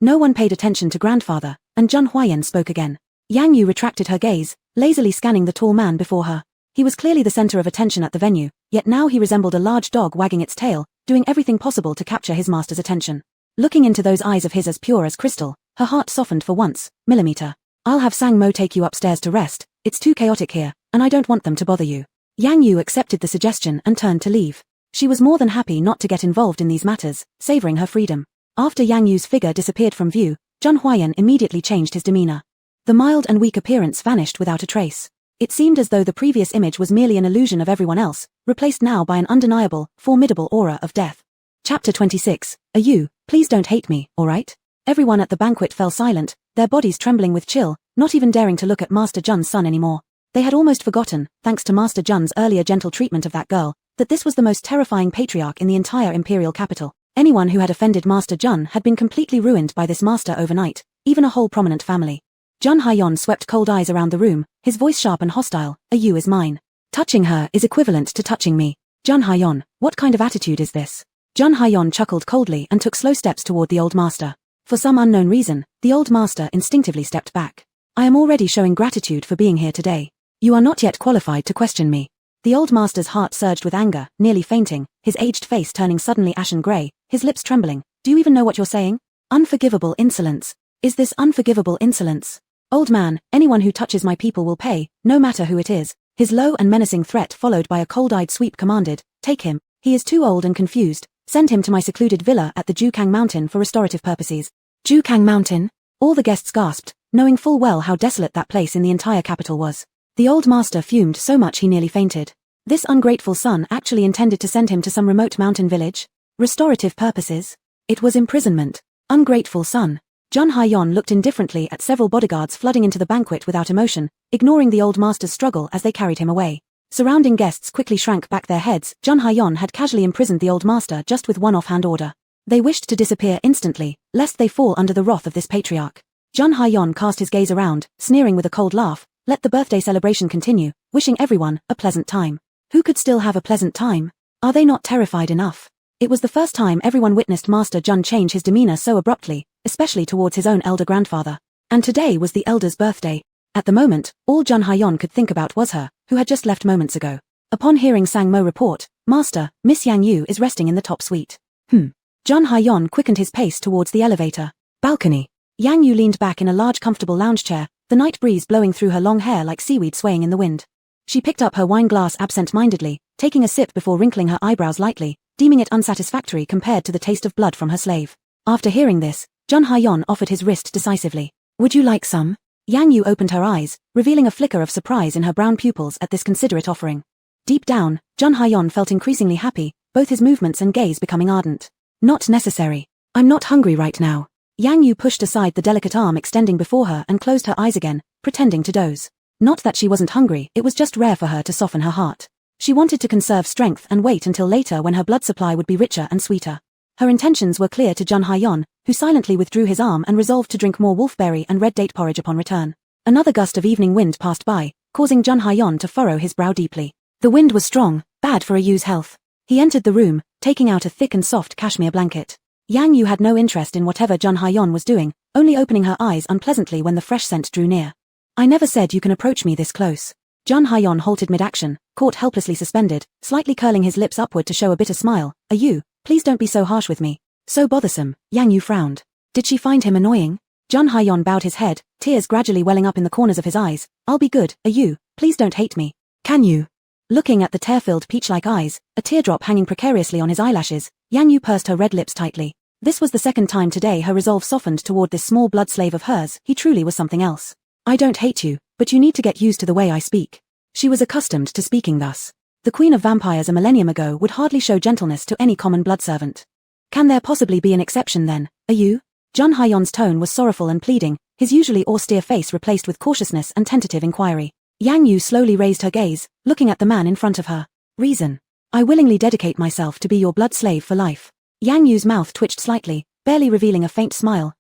No one paid attention to grandfather, and Zhun Huayan spoke again. Yang Yu retracted her gaze, lazily scanning the tall man before her. He was clearly the center of attention at the venue, yet now he resembled a large dog wagging its tail, doing everything possible to capture his master's attention. Looking into those eyes of his as pure as crystal, her heart softened for once. "Millimeter. I'll have Sang Mo take you upstairs to rest. It's too chaotic here, and I don't want them to bother you." Yang Yu accepted the suggestion and turned to leave. She was more than happy not to get involved in these matters, savoring her freedom. After Yang Yu's figure disappeared from view, Zhun Huayan immediately changed his demeanor. The mild and weak appearance vanished without a trace. It seemed as though the previous image was merely an illusion of everyone else, replaced now by an undeniable, formidable aura of death. Chapter 26. Please don't hate me, alright? Everyone at the banquet fell silent, their bodies trembling with chill, not even daring to look at Master Jun's son anymore. They had almost forgotten, thanks to Master Jun's earlier gentle treatment of that girl, that this was the most terrifying patriarch in the entire imperial capital. Anyone who had offended Master Jun had been completely ruined by this master overnight, even a whole prominent family. Jun Hyeon swept cold eyes around the room, his voice sharp and hostile. You is mine. Touching her is equivalent to touching me. Jun Hyeon, what kind of attitude is this? Jun Hyeon chuckled coldly and took slow steps toward the old master. For some unknown reason, the old master instinctively stepped back. I am already showing gratitude for being here today. You are not yet qualified to question me. The old master's heart surged with anger, nearly fainting, his aged face turning suddenly ashen grey, his lips trembling. Do you even know what you're saying? Unforgivable insolence. Is this unforgivable insolence? Old man, anyone who touches my people will pay, no matter who it is. His low and menacing threat followed by a cold-eyed sweep commanded, take him. He is too old and confused. Send him to my secluded villa at the Jukang Mountain for restorative purposes. Jukang Mountain? All the guests gasped, knowing full well how desolate that place in the entire capital was. The old master fumed so much he nearly fainted. This ungrateful son actually intended to send him to some remote mountain village? Restorative purposes? It was imprisonment. Ungrateful son. Jun Hyeon looked indifferently at several bodyguards flooding into the banquet without emotion, ignoring the old master's struggle as they carried him away. Surrounding guests quickly shrank back their heads. Jun Hyeon had casually imprisoned the old master just with one offhand order. They wished to disappear instantly, lest they fall under the wrath of this patriarch. Jun Hyeon cast his gaze around, sneering with a cold laugh. Let the birthday celebration continue, wishing everyone a pleasant time. Who could still have a pleasant time? Are they not terrified enough? It was the first time everyone witnessed Master Jun change his demeanor so abruptly, especially towards his own elder grandfather. And today was the elder's birthday. At the moment, all Jun Hyeon could think about was her, who had just left moments ago. Upon hearing Sang Mo report, Master, Miss Yang Yu is resting in the top suite. Jun Hyeon quickened his pace towards the elevator. Balcony. Yang Yu leaned back in a large comfortable lounge chair, the night breeze blowing through her long hair like seaweed swaying in the wind. She picked up her wine glass absent-mindedly, taking a sip before wrinkling her eyebrows lightly, deeming it unsatisfactory compared to the taste of blood from her slave. After hearing this, Jun Hyeon offered his wrist decisively. Would you like some? Yang Yu opened her eyes, revealing a flicker of surprise in her brown pupils at this considerate offering. Deep down, Jun Hyeon felt increasingly happy, both his movements and gaze becoming ardent. Not necessary. I'm not hungry right now. Yang Yu pushed aside the delicate arm extending before her and closed her eyes again, pretending to doze. Not that she wasn't hungry, it was just rare for her to soften her heart. She wanted to conserve strength and wait until later when her blood supply would be richer and sweeter. Her intentions were clear to Jun Hyeon, who silently withdrew his arm and resolved to drink more wolfberry and red date porridge upon return. Another gust of evening wind passed by, causing Jun Hyeon to furrow his brow deeply. The wind was strong, bad for a Yu's health. He entered the room, taking out a thick and soft cashmere blanket. Yang Yu had no interest in whatever Jun Hyeon was doing, only opening her eyes unpleasantly when the fresh scent drew near. I never said you can approach me this close. Jun Hyeon halted mid-action, caught helplessly suspended, slightly curling his lips upward to show a bitter smile. You, please don't be so harsh with me. So bothersome. Yang Yu frowned. Did she find him annoying? Jun Hyeon bowed his head, tears gradually welling up in the corners of his eyes. I'll be good. You, please don't hate me. Can you? Looking at the tear-filled peach-like eyes, a teardrop hanging precariously on his eyelashes, Yang Yu pursed her red lips tightly. This was the second time today her resolve softened toward this small blood slave of hers. He truly was something else. I don't hate you, but you need to get used to the way I speak. She was accustomed to speaking thus. The queen of vampires a millennium ago would hardly show gentleness to any common blood servant. Can there possibly be an exception then? You? Jun Hyeon's tone was sorrowful and pleading, his usually austere face replaced with cautiousness and tentative inquiry. Yang Yu slowly raised her gaze, looking at the man in front of her. Reason. I willingly dedicate myself to be your blood slave for life. Yang Yu's mouth twitched slightly, barely revealing a faint smile.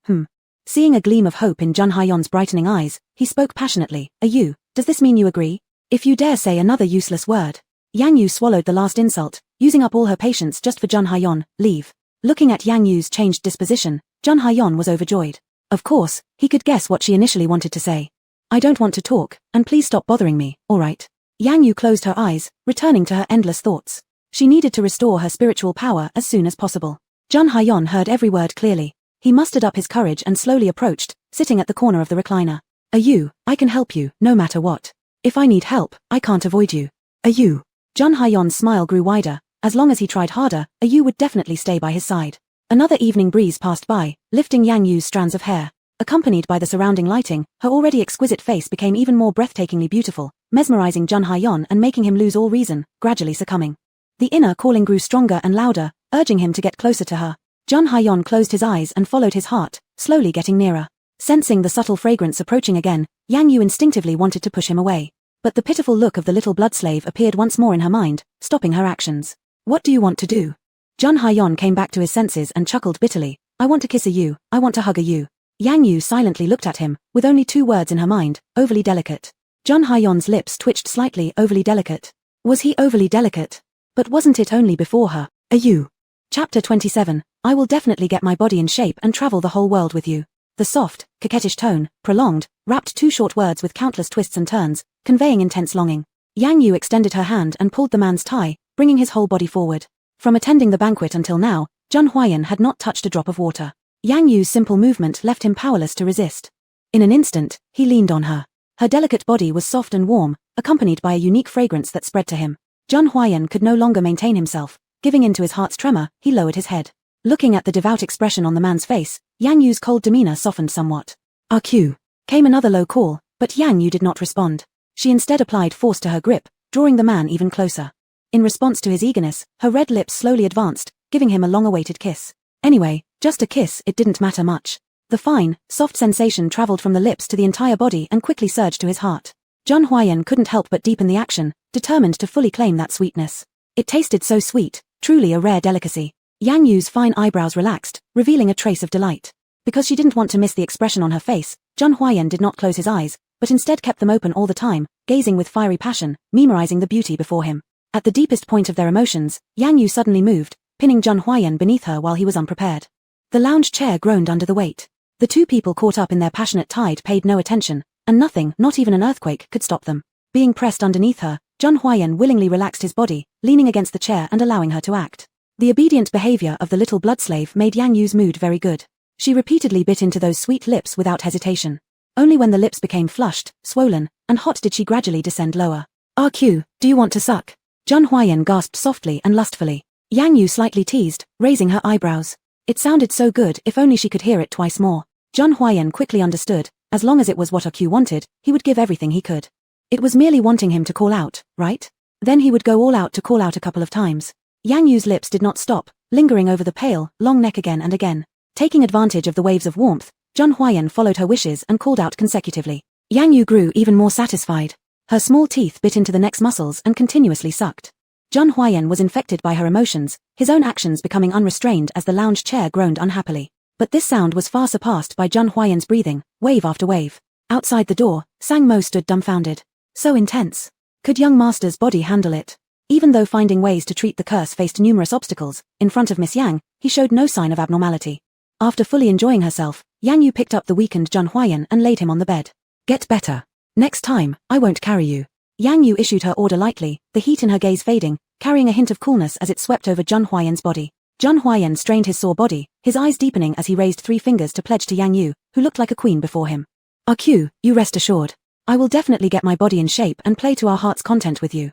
Seeing a gleam of hope in Jun Hyeon's brightening eyes, he spoke passionately. You, does this mean you agree? If you dare say another useless word. Yang Yu swallowed the last insult, using up all her patience just for Jun Hyeon. Leave. Looking at Yang Yu's changed disposition, Jun Hyeon was overjoyed. Of course, he could guess what she initially wanted to say. I don't want to talk, and please stop bothering me, alright? Yang Yu closed her eyes, returning to her endless thoughts. She needed to restore her spiritual power as soon as possible. Jun Hyeon heard every word clearly. He mustered up his courage and slowly approached, sitting at the corner of the recliner. You, I can help you, no matter what. If I need help, I can't avoid you. You. Jun Hyeon's smile grew wider. As long as he tried harder, you would definitely stay by his side. Another evening breeze passed by, lifting Yang Yu's strands of hair. Accompanied by the surrounding lighting, her already exquisite face became even more breathtakingly beautiful, mesmerizing Jun Hyeon and making him lose all reason, gradually succumbing. The inner calling grew stronger and louder, urging him to get closer to her. Jun Hyeon closed his eyes and followed his heart, slowly getting nearer. Sensing the subtle fragrance approaching again, Yang Yu instinctively wanted to push him away. But the pitiful look of the little blood slave appeared once more in her mind, stopping her actions. What do you want to do? Jun Hyeon came back to his senses and chuckled bitterly. I want to kiss a you, I want to hug a you. Yang Yu silently looked at him, with only 2 words in her mind, overly delicate. Jun Hyeon's lips twitched slightly. Overly delicate. Was he overly delicate? But wasn't it only before her? A you. Chapter 27. I will definitely get my body in shape and travel the whole world with you. The soft, coquettish tone, prolonged, wrapped 2 short words with countless twists and turns, conveying intense longing. Yang Yu extended her hand and pulled the man's tie, bringing his whole body forward. From attending the banquet until now, Jun Hyeon had not touched a drop of water. Yang Yu's simple movement left him powerless to resist. In an instant, he leaned on her. Her delicate body was soft and warm, accompanied by a unique fragrance that spread to him. Jun Hyeon could no longer maintain himself. Giving in to his heart's tremor, he lowered his head. Looking at the devout expression on the man's face, Yang Yu's cold demeanor softened somewhat. RQ. Came another low call, but Yang Yu did not respond. She instead applied force to her grip, drawing the man even closer. In response to his eagerness, her red lips slowly advanced, giving him a long-awaited kiss. Anyway, just a kiss, it didn't matter much. The fine, soft sensation traveled from the lips to the entire body and quickly surged to his heart. Jun Hyeon couldn't help but deepen the action, determined to fully claim that sweetness. It tasted so sweet, truly a rare delicacy. Yang Yu's fine eyebrows relaxed, revealing a trace of delight. Because she didn't want to miss the expression on her face, Jun Hyeon did not close his eyes, but instead kept them open all the time, gazing with fiery passion, memorizing the beauty before him. At the deepest point of their emotions, Yang Yu suddenly moved, pinning Jun Hyeon beneath her while he was unprepared. The lounge chair groaned under the weight. The 2 people caught up in their passionate tide paid no attention, and nothing, not even an earthquake, could stop them. Being pressed underneath her, Jun Hyeon willingly relaxed his body, leaning against the chair and allowing her to act. The obedient behavior of the little blood slave made Yang Yu's mood very good. She repeatedly bit into those sweet lips without hesitation. Only when the lips became flushed, swollen, and hot did she gradually descend lower. RQ, do you want to suck? Jun Hyeon gasped softly and lustfully. Yang Yu slightly teased, raising her eyebrows. It sounded so good, if only she could hear it twice more. Jun Hyeon quickly understood, as long as it was what RQ wanted, he would give everything he could. It was merely wanting him to call out, right? Then he would go all out to call out a couple of times. Yang Yu's lips did not stop, lingering over the pale, long neck again and again. Taking advantage of the waves of warmth, Jun Hyeon followed her wishes and called out consecutively. Yang Yu grew even more satisfied. Her small teeth bit into the neck's muscles and continuously sucked. Jun Hyeon was infected by her emotions, his own actions becoming unrestrained as the lounge chair groaned unhappily. But this sound was far surpassed by Jun Hyeon's breathing, wave after wave. Outside the door, Sang Mo stood dumbfounded. So intense. Could young master's body handle it? Even though finding ways to treat the curse faced numerous obstacles, in front of Miss Yang, he showed no sign of abnormality. After fully enjoying herself, Yang Yu picked up the weakened Jun Hyeon and laid him on the bed. Get better. Next time, I won't carry you. Yang Yu issued her order lightly, the heat in her gaze fading, carrying a hint of coolness as it swept over Jun Hyeon's body. Jun Hyeon strained his sore body, his eyes deepening as he raised 3 fingers to pledge to Yang Yu, who looked like a queen before him. RQ, you rest assured. I will definitely get my body in shape and play to our heart's content with you.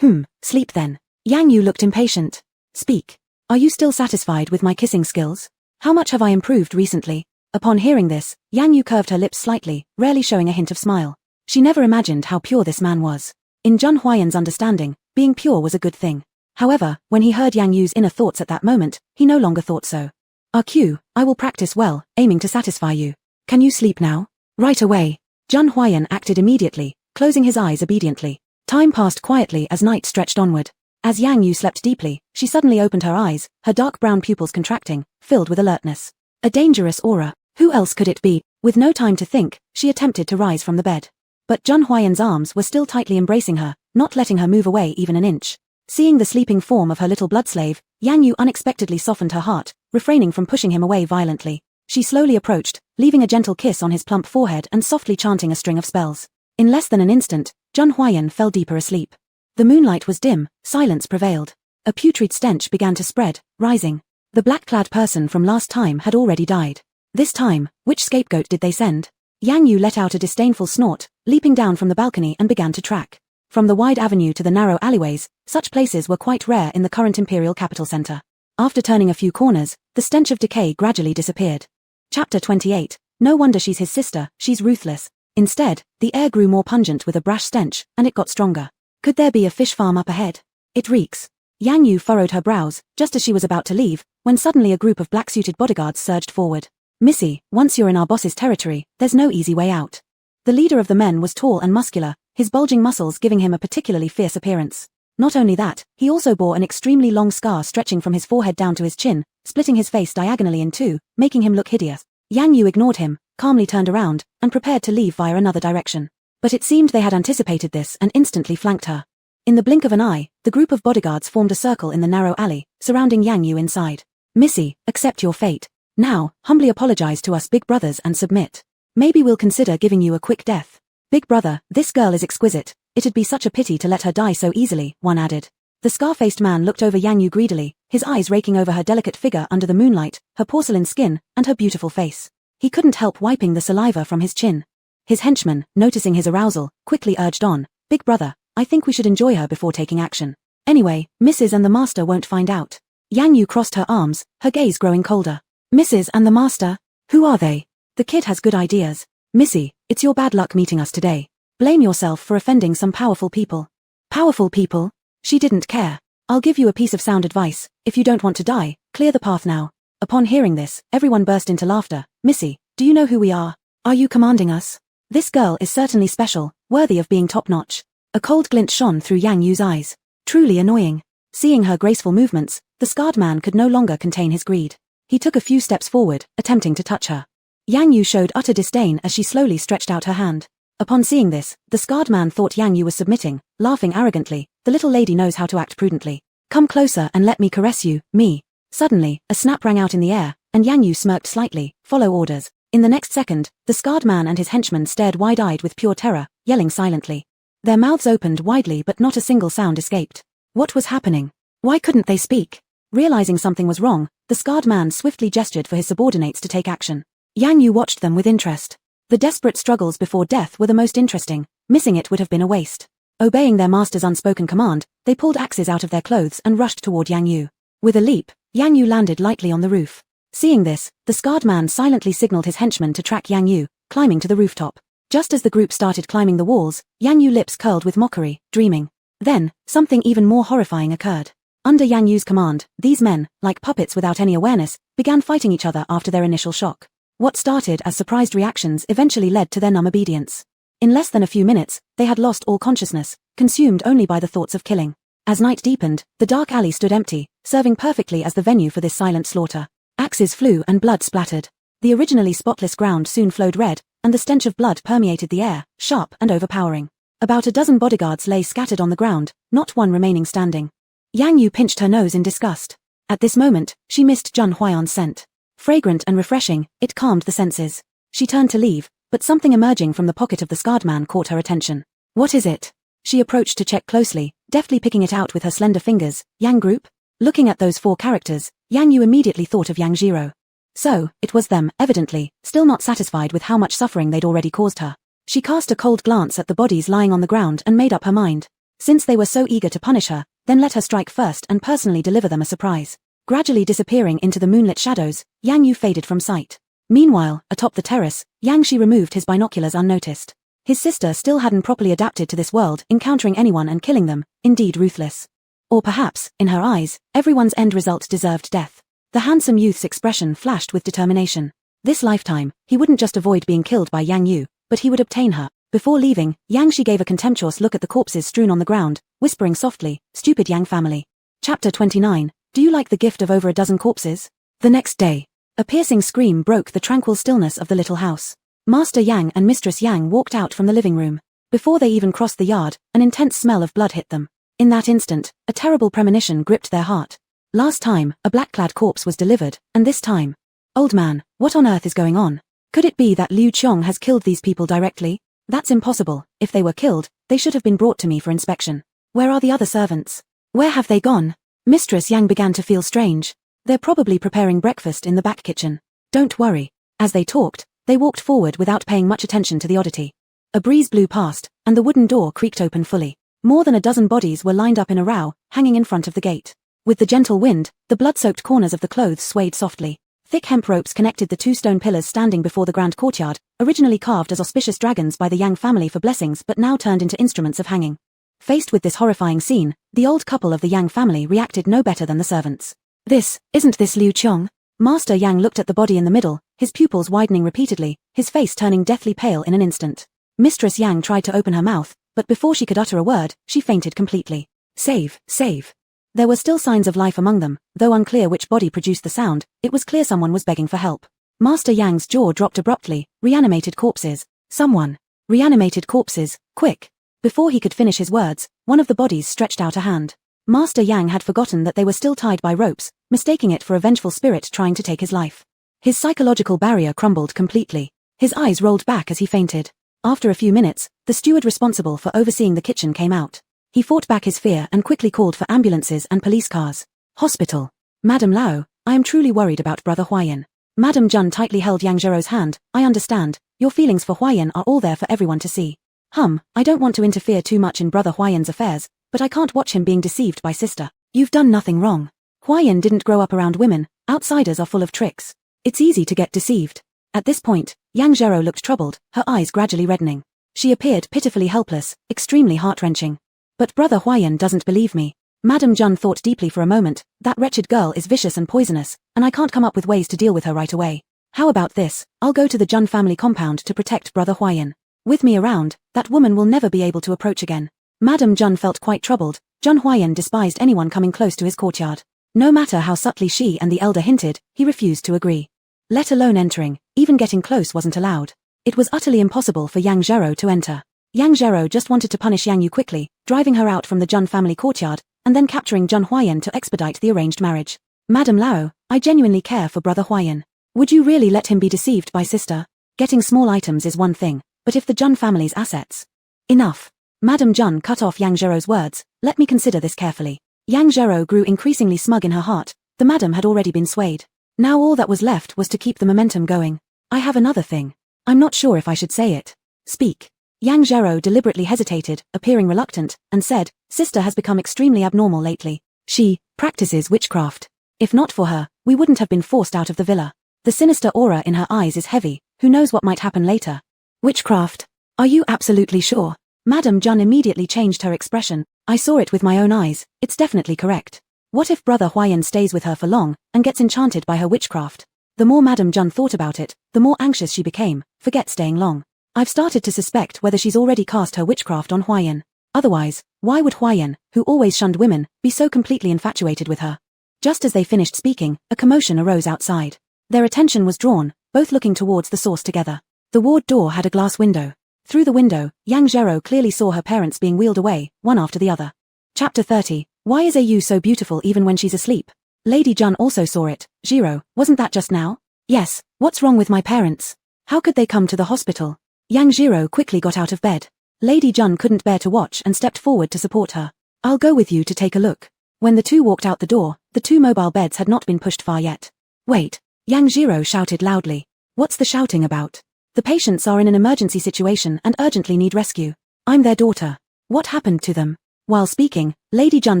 Sleep then. Yang Yu looked impatient. Speak. Are you still satisfied with my kissing skills? How much have I improved recently? Upon hearing this, Yang Yu curved her lips slightly, rarely showing a hint of smile. She never imagined how pure this man was. In Jun Hyeon's understanding, being pure was a good thing. However, when he heard Yang Yu's inner thoughts at that moment, he no longer thought so. RQ, I will practice well, aiming to satisfy you. Can you sleep now? Right away. Jun Hyeon acted immediately, closing his eyes obediently. Time passed quietly as night stretched onward. As Yang Yu slept deeply, she suddenly opened her eyes, her dark brown pupils contracting, filled with alertness. A dangerous aura. Who else could it be? With no time to think, she attempted to rise from the bed. But Jun Hyeon's arms were still tightly embracing her, not letting her move away even an inch. Seeing the sleeping form of her little blood slave, Yang Yu unexpectedly softened her heart, refraining from pushing him away violently. She slowly approached, leaving a gentle kiss on his plump forehead and softly chanting a string of spells. In less than an instant, Jun Hyeon fell deeper asleep. The moonlight was dim, silence prevailed. A putrid stench began to spread, rising. The black-clad person from last time had already died. This time, which scapegoat did they send? Yang Yu let out a disdainful snort, leaping down from the balcony and began to track. From the wide avenue to the narrow alleyways, such places were quite rare in the current imperial capital center. After turning a few corners, the stench of decay gradually disappeared. Chapter 28. No wonder she's his sister, she's ruthless. Instead, the air grew more pungent with a brash stench, and it got stronger. Could there be a fish farm up ahead? It reeks. Yang Yu furrowed her brows, just as she was about to leave, when suddenly a group of black-suited bodyguards surged forward. Missy, once you're in our boss's territory, there's no easy way out. The leader of the men was tall and muscular, his bulging muscles giving him a particularly fierce appearance. Not only that, he also bore an extremely long scar stretching from his forehead down to his chin, splitting his face diagonally in two, making him look hideous. Yang Yu ignored him, calmly turned around, and prepared to leave via another direction. But it seemed they had anticipated this and instantly flanked her. In the blink of an eye, the group of bodyguards formed a circle in the narrow alley, surrounding Yang Yu inside. Missy, accept your fate. Now, humbly apologize to us big brothers and submit. Maybe we'll consider giving you a quick death. Big brother, this girl is exquisite. It'd be such a pity to let her die so easily, one added. The scar-faced man looked over Yang Yu greedily, his eyes raking over her delicate figure under the moonlight, her porcelain skin, and her beautiful face. He couldn't help wiping the saliva from his chin. His henchman, noticing his arousal, quickly urged on, Big brother, I think we should enjoy her before taking action. Anyway, Mrs. and the master won't find out. Yang Yu crossed her arms, her gaze growing colder. Mrs. and the master? Who are they? The kid has good ideas. Missy, it's your bad luck meeting us today. Blame yourself for offending some powerful people. Powerful people? She didn't care. I'll give you a piece of sound advice. If you don't want to die, clear the path now. Upon hearing this, everyone burst into laughter. Missy, do you know who we are? Are you commanding us? This girl is certainly special, worthy of being top-notch. A cold glint shone through Yang Yu's eyes. Truly annoying. Seeing her graceful movements, the scarred man could no longer contain his greed. He took a few steps forward, attempting to touch her. Yang Yu showed utter disdain as she slowly stretched out her hand. Upon seeing this, the scarred man thought Yang Yu was submitting, laughing arrogantly. The little lady knows how to act prudently. Come closer and let me caress you, me. Suddenly, a snap rang out in the air, and Yang Yu smirked slightly. Follow orders. In the next second, the scarred man and his henchmen stared wide-eyed with pure terror, yelling silently. Their mouths opened widely but not a single sound escaped. What was happening? Why couldn't they speak? Realizing something was wrong, the scarred man swiftly gestured for his subordinates to take action. Yang Yu watched them with interest. The desperate struggles before death were the most interesting. Missing it would have been a waste. Obeying their master's unspoken command, they pulled axes out of their clothes and rushed toward Yang Yu. With a leap, Yang Yu landed lightly on the roof. Seeing this, the scarred man silently signaled his henchmen to track Yang Yu, climbing to the rooftop. Just as the group started climbing the walls, Yang Yu's lips curled with mockery, dreaming. Then, something even more horrifying occurred. Under Yang Yu's command, these men, like puppets without any awareness, began fighting each other after their initial shock. What started as surprised reactions eventually led to their numb obedience. In less than a few minutes, they had lost all consciousness, consumed only by the thoughts of killing. As night deepened, the dark alley stood empty, serving perfectly as the venue for this silent slaughter. Axes flew and blood splattered. The originally spotless ground soon flowed red, and the stench of blood permeated the air, sharp and overpowering. About a dozen bodyguards lay scattered on the ground, not one remaining standing. Yang Yu pinched her nose in disgust. At this moment, she missed Jun Huayan's scent. Fragrant and refreshing, it calmed the senses. She turned to leave, but something emerging from the pocket of the scarred man caught her attention. What is it? She approached to check closely, deftly picking it out with her slender fingers. Yang group? Looking at those four characters, Yang Yu immediately thought of Yang Jiro. So, it was them, evidently, still not satisfied with how much suffering they'd already caused her. She cast a cold glance at the bodies lying on the ground and made up her mind. Since they were so eager to punish her, then let her strike first and personally deliver them a surprise. Gradually disappearing into the moonlit shadows, Yang Yu faded from sight. Meanwhile, atop the terrace, Yang Shi removed his binoculars unnoticed. His sister still hadn't properly adapted to this world, encountering anyone and killing them, indeed ruthless. Or perhaps, in her eyes, everyone's end result deserved death. The handsome youth's expression flashed with determination. This lifetime, he wouldn't just avoid being killed by Yang Yu, but he would obtain her. Before leaving, Yang Shi gave a contemptuous look at the corpses strewn on the ground, whispering softly, "Stupid Yang family." Chapter 29. Do you like the gift of over a dozen corpses? The next day, a piercing scream broke the tranquil stillness of the little house. Master Yang and Mistress Yang walked out from the living room. Before they even crossed the yard, an intense smell of blood hit them. In that instant, a terrible premonition gripped their heart. Last time, a black-clad corpse was delivered, and this time... Old man, what on earth is going on? Could it be that Liu Qiong has killed these people directly? That's impossible. If they were killed, they should have been brought to me for inspection. Where are the other servants? Where have they gone? Mistress Yang began to feel strange. They're probably preparing breakfast in the back kitchen. Don't worry. As they talked, they walked forward without paying much attention to the oddity. A breeze blew past, and the wooden door creaked open fully. More than a dozen bodies were lined up in a row, hanging in front of the gate. With the gentle wind, the blood-soaked corners of the clothes swayed softly. Thick hemp ropes connected the two stone pillars standing before the grand courtyard, originally carved as auspicious dragons by the Yang family for blessings but now turned into instruments of hanging. Faced with this horrifying scene, the old couple of the Yang family reacted no better than the servants. Isn't this Liu Qiong? Master Yang looked at the body in the middle, his pupils widening repeatedly, his face turning deathly pale in an instant. Mistress Yang tried to open her mouth, but before she could utter a word, she fainted completely. Save, save. There were still signs of life among them, though unclear which body produced the sound. It was clear someone was begging for help. Master Yang's jaw dropped abruptly. Reanimated corpses. Someone. Reanimated corpses, quick. Before he could finish his words, one of the bodies stretched out a hand. Master Yang had forgotten that they were still tied by ropes, mistaking it for a vengeful spirit trying to take his life. His psychological barrier crumbled completely. His eyes rolled back as he fainted. After a few minutes, the steward responsible for overseeing the kitchen came out. He fought back his fear and quickly called for ambulances and police cars. Hospital. Madam Lao, I am truly worried about Brother Huayan. Madam Jun tightly held Yang Zherou's hand. I understand. Your feelings for Huayan are all there for everyone to see. I don't want to interfere too much in Brother Huayan's affairs, but I can't watch him being deceived by sister. You've done nothing wrong. Huayan didn't grow up around women. Outsiders are full of tricks. It's easy to get deceived. At this point, Yang Zherouw looked troubled, her eyes gradually reddening. She appeared pitifully helpless, extremely heart-wrenching. But Brother Huayan doesn't believe me. Madam Jun thought deeply for a moment. That wretched girl is vicious and poisonous, and I can't come up with ways to deal with her right away. How about this? I'll go to the Jun family compound to protect Brother Huayan. With me around, that woman will never be able to approach again. Madam Jun felt quite troubled. Jun Huayan despised anyone coming close to his courtyard. No matter how subtly she and the elder hinted, he refused to agree. Let alone entering, even getting close wasn't allowed. It was utterly impossible for Yang Zherouw to enter. Yang Zherouw just wanted to punish Yang Yu quickly, driving her out from the Jun family courtyard, and then capturing Jun Huayan to expedite the arranged marriage. Madam Lao, I genuinely care for Brother Huayan. Would you really let him be deceived by sister? Getting small items is one thing, but if the Jun family's assets... Enough. Madam Jun cut off Yang Zherou's words. Let me consider this carefully. Yang Zherouw grew increasingly smug in her heart. The madam had already been swayed. Now all that was left was to keep the momentum going. I have another thing. I'm not sure if I should say it. Speak. Yang Zherouw deliberately hesitated, appearing reluctant, and said, Sister has become extremely abnormal lately. She practices witchcraft. If not for her, we wouldn't have been forced out of the villa. The sinister aura in her eyes is heavy. Who knows what might happen later? Witchcraft? Are you absolutely sure? Madam Jun immediately changed her expression. I saw it with my own eyes. It's definitely correct. What if Brother Huayan stays with her for long, and gets enchanted by her witchcraft? The more Madam Jun thought about it, the more anxious she became. Forget staying long. I've started to suspect whether she's already cast her witchcraft on Huayan. Otherwise, why would Huayan, who always shunned women, be so completely infatuated with her? Just as they finished speaking, a commotion arose outside. Their attention was drawn, both looking towards the source together. The ward door had a glass window. Through the window, Yang Zherouw clearly saw her parents being wheeled away, one after the other. Chapter 30. Why is Ayu so beautiful even when she's asleep? Lady Jun also saw it. Zherouw, wasn't that just now? Yes, what's wrong with my parents? How could they come to the hospital? Yang Zherouw quickly got out of bed. Lady Jun couldn't bear to watch and stepped forward to support her. I'll go with you to take a look. When the two walked out the door, the two mobile beds had not been pushed far yet. Wait. Yang Zherouw shouted loudly. What's the shouting about? The patients are in an emergency situation and urgently need rescue. I'm their daughter. What happened to them? While speaking, Lady Jun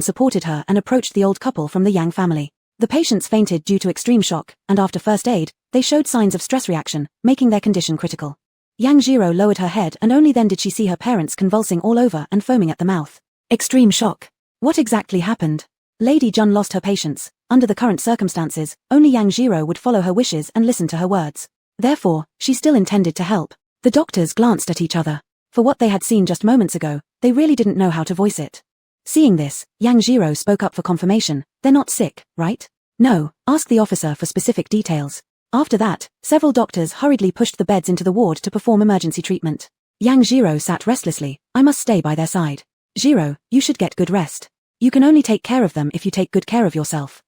supported her and approached the old couple from the Yang family. The patients fainted due to extreme shock, and after first aid, they showed signs of stress reaction, making their condition critical. Yang Zherouw lowered her head and only then did she see her parents convulsing all over and foaming at the mouth. Extreme shock. What exactly happened? Lady Jun lost her patience. Under the current circumstances, only Yang Zherouw would follow her wishes and listen to her words. Therefore, she still intended to help. The doctors glanced at each other. For what they had seen just moments ago, they really didn't know how to voice it. Seeing this, Yang Zherouw spoke up for confirmation. They're not sick, right? No, ask the officer for specific details. After that, several doctors hurriedly pushed the beds into the ward to perform emergency treatment. Yang Zherouw sat restlessly. I must stay by their side. Zherouw, you should get good rest. You can only take care of them if you take good care of yourself.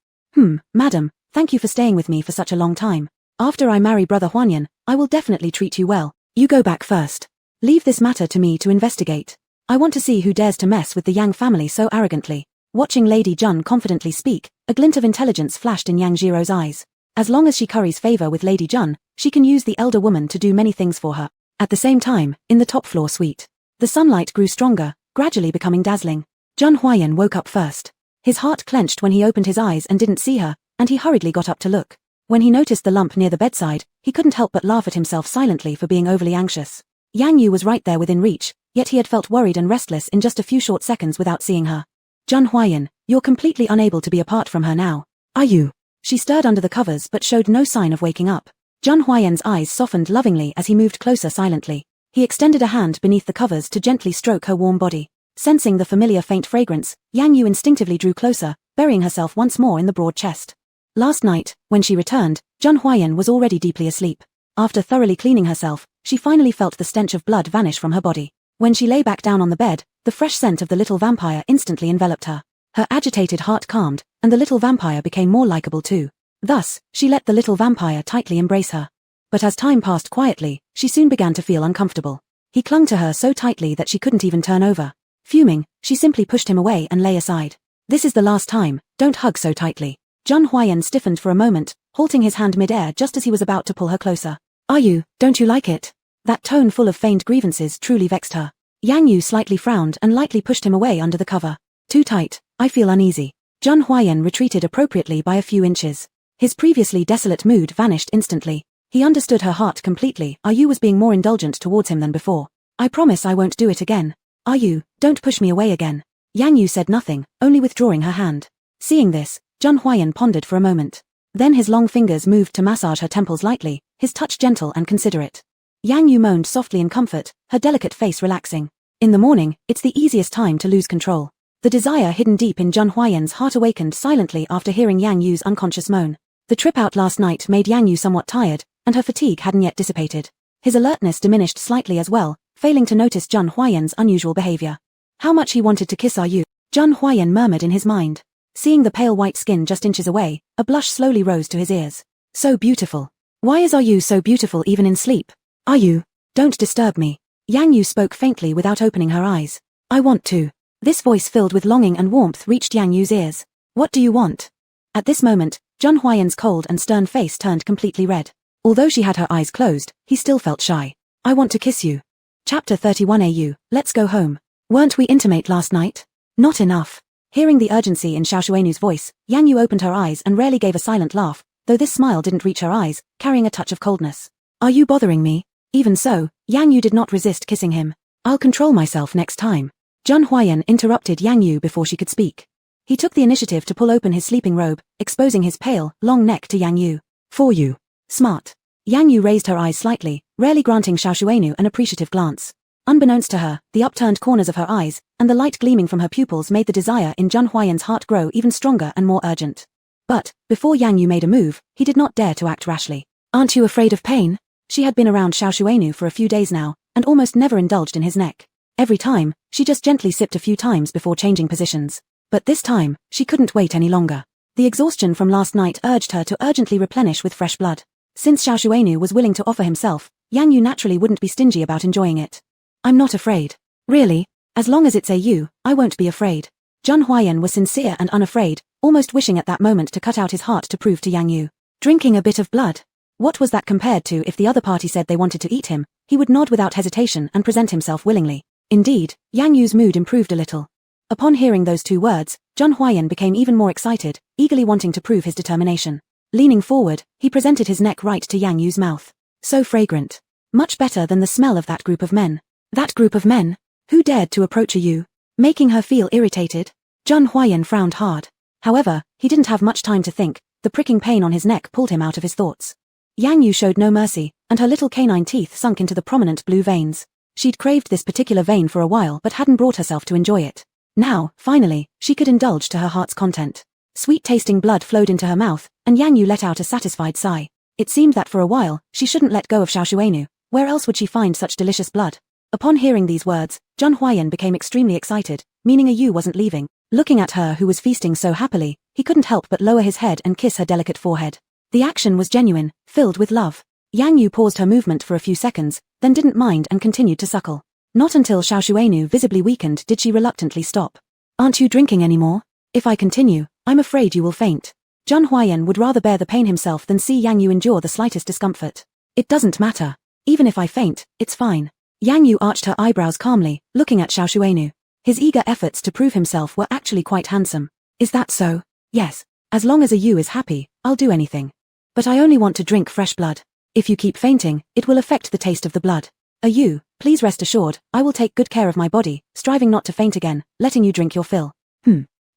Madam, thank you for staying with me for such a long time. After I marry Brother Huayan, I will definitely treat you well. You go back first. Leave this matter to me to investigate. I want to see who dares to mess with the Yang family so arrogantly. Watching Lady Jun confidently speak, a glint of intelligence flashed in Yang Zherou's eyes. As long as she curries favor with Lady Jun, she can use the elder woman to do many things for her. At the same time, in the top floor suite, the sunlight grew stronger, gradually becoming dazzling. Jun Huayan woke up first. His heart clenched when he opened his eyes and didn't see her, and he hurriedly got up to look. When he noticed the lump near the bedside, he couldn't help but laugh at himself silently for being overly anxious. Yang Yu was right there within reach, yet he had felt worried and restless in just a few short seconds without seeing her. Jun Huayan, you're completely unable to be apart from her now. Are you? She stirred under the covers but showed no sign of waking up. Jun Huayan's eyes softened lovingly as he moved closer silently. He extended a hand beneath the covers to gently stroke her warm body. Sensing the familiar faint fragrance, Yang Yu instinctively drew closer, burying herself once more in the broad chest. Last night, when she returned, Zhang Huayan was already deeply asleep. After thoroughly cleaning herself, she finally felt the stench of blood vanish from her body. When she lay back down on the bed, the fresh scent of the little vampire instantly enveloped her. Her agitated heart calmed, and the little vampire became more likable too. Thus, she let the little vampire tightly embrace her. But as time passed quietly, she soon began to feel uncomfortable. He clung to her so tightly that she couldn't even turn over. Fuming, she simply pushed him away and lay aside. This is the last time, don't hug so tightly. Zhang Huayan stiffened for a moment, halting his hand mid-air just as he was about to pull her closer. Don't you like it? That tone full of feigned grievances truly vexed her. Yang Yu slightly frowned and lightly pushed him away under the cover. Too tight, I feel uneasy. Zhang Huayan retreated appropriately by a few inches. His previously desolate mood vanished instantly. He understood her heart completely. Yu was being more indulgent towards him than before. I promise I won't do it again. Yu, don't push me away again. Yang Yu said nothing, only withdrawing her hand. Seeing this, Zhang Huayan pondered for a moment. Then his long fingers moved to massage her temples lightly, his touch gentle and considerate. Yang Yu moaned softly in comfort, her delicate face relaxing. In the morning, it's the easiest time to lose control. The desire hidden deep in Zhang Huayan's heart awakened silently after hearing Yang Yu's unconscious moan. The trip out last night made Yang Yu somewhat tired, and her fatigue hadn't yet dissipated. His alertness diminished slightly as well, failing to notice Zhang Huayan's unusual behavior. How much he wanted to kiss Yu, Zhang Huayan murmured in his mind. Seeing the pale white skin just inches away, a blush slowly rose to his ears. So beautiful. Why is Yu so beautiful even in sleep? Yu, don't disturb me. Yang Yu spoke faintly without opening her eyes. I want to. This voice filled with longing and warmth reached Yang Yu's ears. What do you want? At this moment, Zhang Huayan's cold and stern face turned completely red. Although she had her eyes closed, he still felt shy. I want to kiss you. Chapter 31 Let's go home. Weren't we intimate last night? Not enough. Hearing the urgency in Xiaoshuenu's voice, Yang Yu opened her eyes and rarely gave a silent laugh, though this smile didn't reach her eyes, carrying a touch of coldness. Are you bothering me? Even so, Yang Yu did not resist kissing him. I'll control myself next time. Zhang Huayan interrupted Yang Yu before she could speak. He took the initiative to pull open his sleeping robe, exposing his pale, long neck to Yang Yu. For you. Smart. Yang Yu raised her eyes slightly, rarely granting Xiaoshuenu an appreciative glance. Unbeknownst to her, the upturned corners of her eyes, and the light gleaming from her pupils made the desire in Zhang Huayan's heart grow even stronger and more urgent. But, before Yang Yu made a move, he did not dare to act rashly. Aren't you afraid of pain? She had been around Xiaoshuenu for a few days now, and almost never indulged in his neck. Every time, she just gently sipped a few times before changing positions. But this time, she couldn't wait any longer. The exhaustion from last night urged her to urgently replenish with fresh blood. Since Xiaoshuenu was willing to offer himself, Yang Yu naturally wouldn't be stingy about enjoying it. I'm not afraid. Really? As long as it's I won't be afraid. Zhang Huayan was sincere and unafraid, almost wishing at that moment to cut out his heart to prove to Yang Yu. Drinking a bit of blood? What was that compared to if the other party said they wanted to eat him? He would nod without hesitation and present himself willingly. Indeed, Yang Yu's mood improved a little. Upon hearing those two words, Zhang Huayan became even more excited, eagerly wanting to prove his determination. Leaning forward, he presented his neck right to Yang Yu's mouth. So fragrant. Much better than the smell of that group of men. That group of men? Who dared to approach Yu? Making her feel irritated? Zhang Huayan frowned hard. However, he didn't have much time to think. The pricking pain on his neck pulled him out of his thoughts. Yang Yu showed no mercy, and her little canine teeth sunk into the prominent blue veins. She'd craved this particular vein for a while but hadn't brought herself to enjoy it. Now, finally, she could indulge to her heart's content. Sweet-tasting blood flowed into her mouth, and Yang Yu let out a satisfied sigh. It seemed that for a while, she shouldn't let go of Xiaoshuenu. Where else would she find such delicious blood? Upon hearing these words, Zhang Huayan became extremely excited, meaning Yu wasn't leaving. Looking at her who was feasting so happily, he couldn't help but lower his head and kiss her delicate forehead. The action was genuine, filled with love. Yang Yu paused her movement for a few seconds, then didn't mind and continued to suckle. Not until Xiaoshuenu visibly weakened did she reluctantly stop. Aren't you drinking anymore? If I continue, I'm afraid you will faint. Zhang Huayan would rather bear the pain himself than see Yang Yu endure the slightest discomfort. It doesn't matter. Even if I faint, it's fine. Yang Yu arched her eyebrows calmly, looking at Xiaoshuenu. His eager efforts to prove himself were actually quite handsome. Is that so? Yes. As long as Yu is happy, I'll do anything. But I only want to drink fresh blood. If you keep fainting, it will affect the taste of the blood. Yu, please rest assured, I will take good care of my body, striving not to faint again, letting you drink your fill.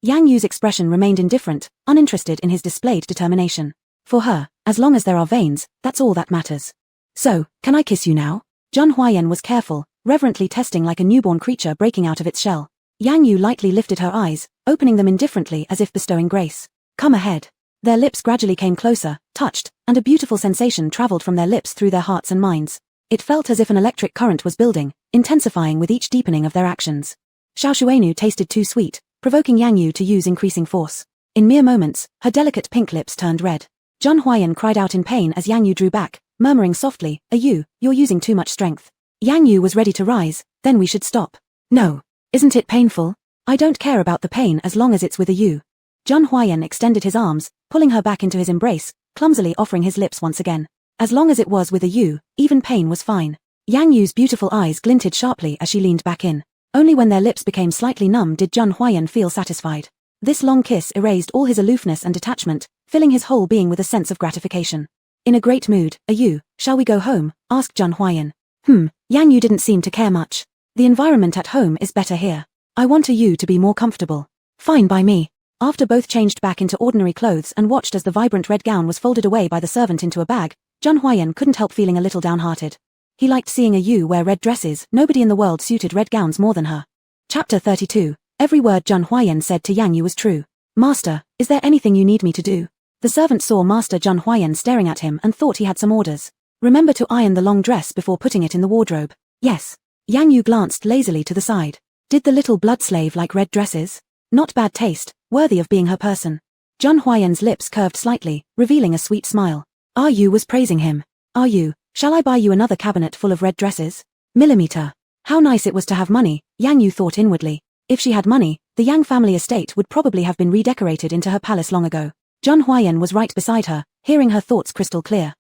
Yang Yu's expression remained indifferent, uninterested in his displayed determination. For her, as long as there are veins, that's all that matters. So, can I kiss you now? Zhang Huayan was careful, reverently testing like a newborn creature breaking out of its shell. Yang Yu lightly lifted her eyes, opening them indifferently as if bestowing grace. Come ahead. Their lips gradually came closer, touched, and a beautiful sensation traveled from their lips through their hearts and minds. It felt as if an electric current was building, intensifying with each deepening of their actions. Xiao Shuenu tasted too sweet, provoking Yang Yu to use increasing force. In mere moments, her delicate pink lips turned red. Zhang Huayan cried out in pain as Yang Yu drew back, murmuring softly, you're using too much strength. Yang Yu was ready to rise, then we should stop. No. Isn't it painful? I don't care about the pain as long as it's with you. Zhang Huayan extended his arms, pulling her back into his embrace, clumsily offering his lips once again. As long as it was with you, even pain was fine. Yang Yu's beautiful eyes glinted sharply as she leaned back in. Only when their lips became slightly numb did Zhang Huayan feel satisfied. This long kiss erased all his aloofness and detachment, filling his whole being with a sense of gratification. In a great mood, shall we go home? Asked Zhang Huayan. Yang Yu didn't seem to care much. The environment at home is better here. I want you to be more comfortable. Fine by me. After both changed back into ordinary clothes and watched as the vibrant red gown was folded away by the servant into a bag, Zhang Huayan couldn't help feeling a little downhearted. He liked seeing Yu wear red dresses. Nobody in the world suited red gowns more than her. Chapter 32. Every word Zhang Huayan said to Yang Yu was true. Master, is there anything you need me to do? The servant saw Master Zhang Huayan staring at him and thought he had some orders. Remember to iron the long dress before putting it in the wardrobe. Yes. Yang Yu glanced lazily to the side. Did the little blood slave like red dresses? Not bad taste, worthy of being her person. Zhang Huayan's lips curved slightly, revealing a sweet smile. Yu was praising him. Shall I buy you another cabinet full of red dresses? Millimeter. How nice it was to have money, Yang Yu thought inwardly. If she had money, the Yang family estate would probably have been redecorated into her palace long ago. Zhang Huayan was right beside her, hearing her thoughts crystal clear.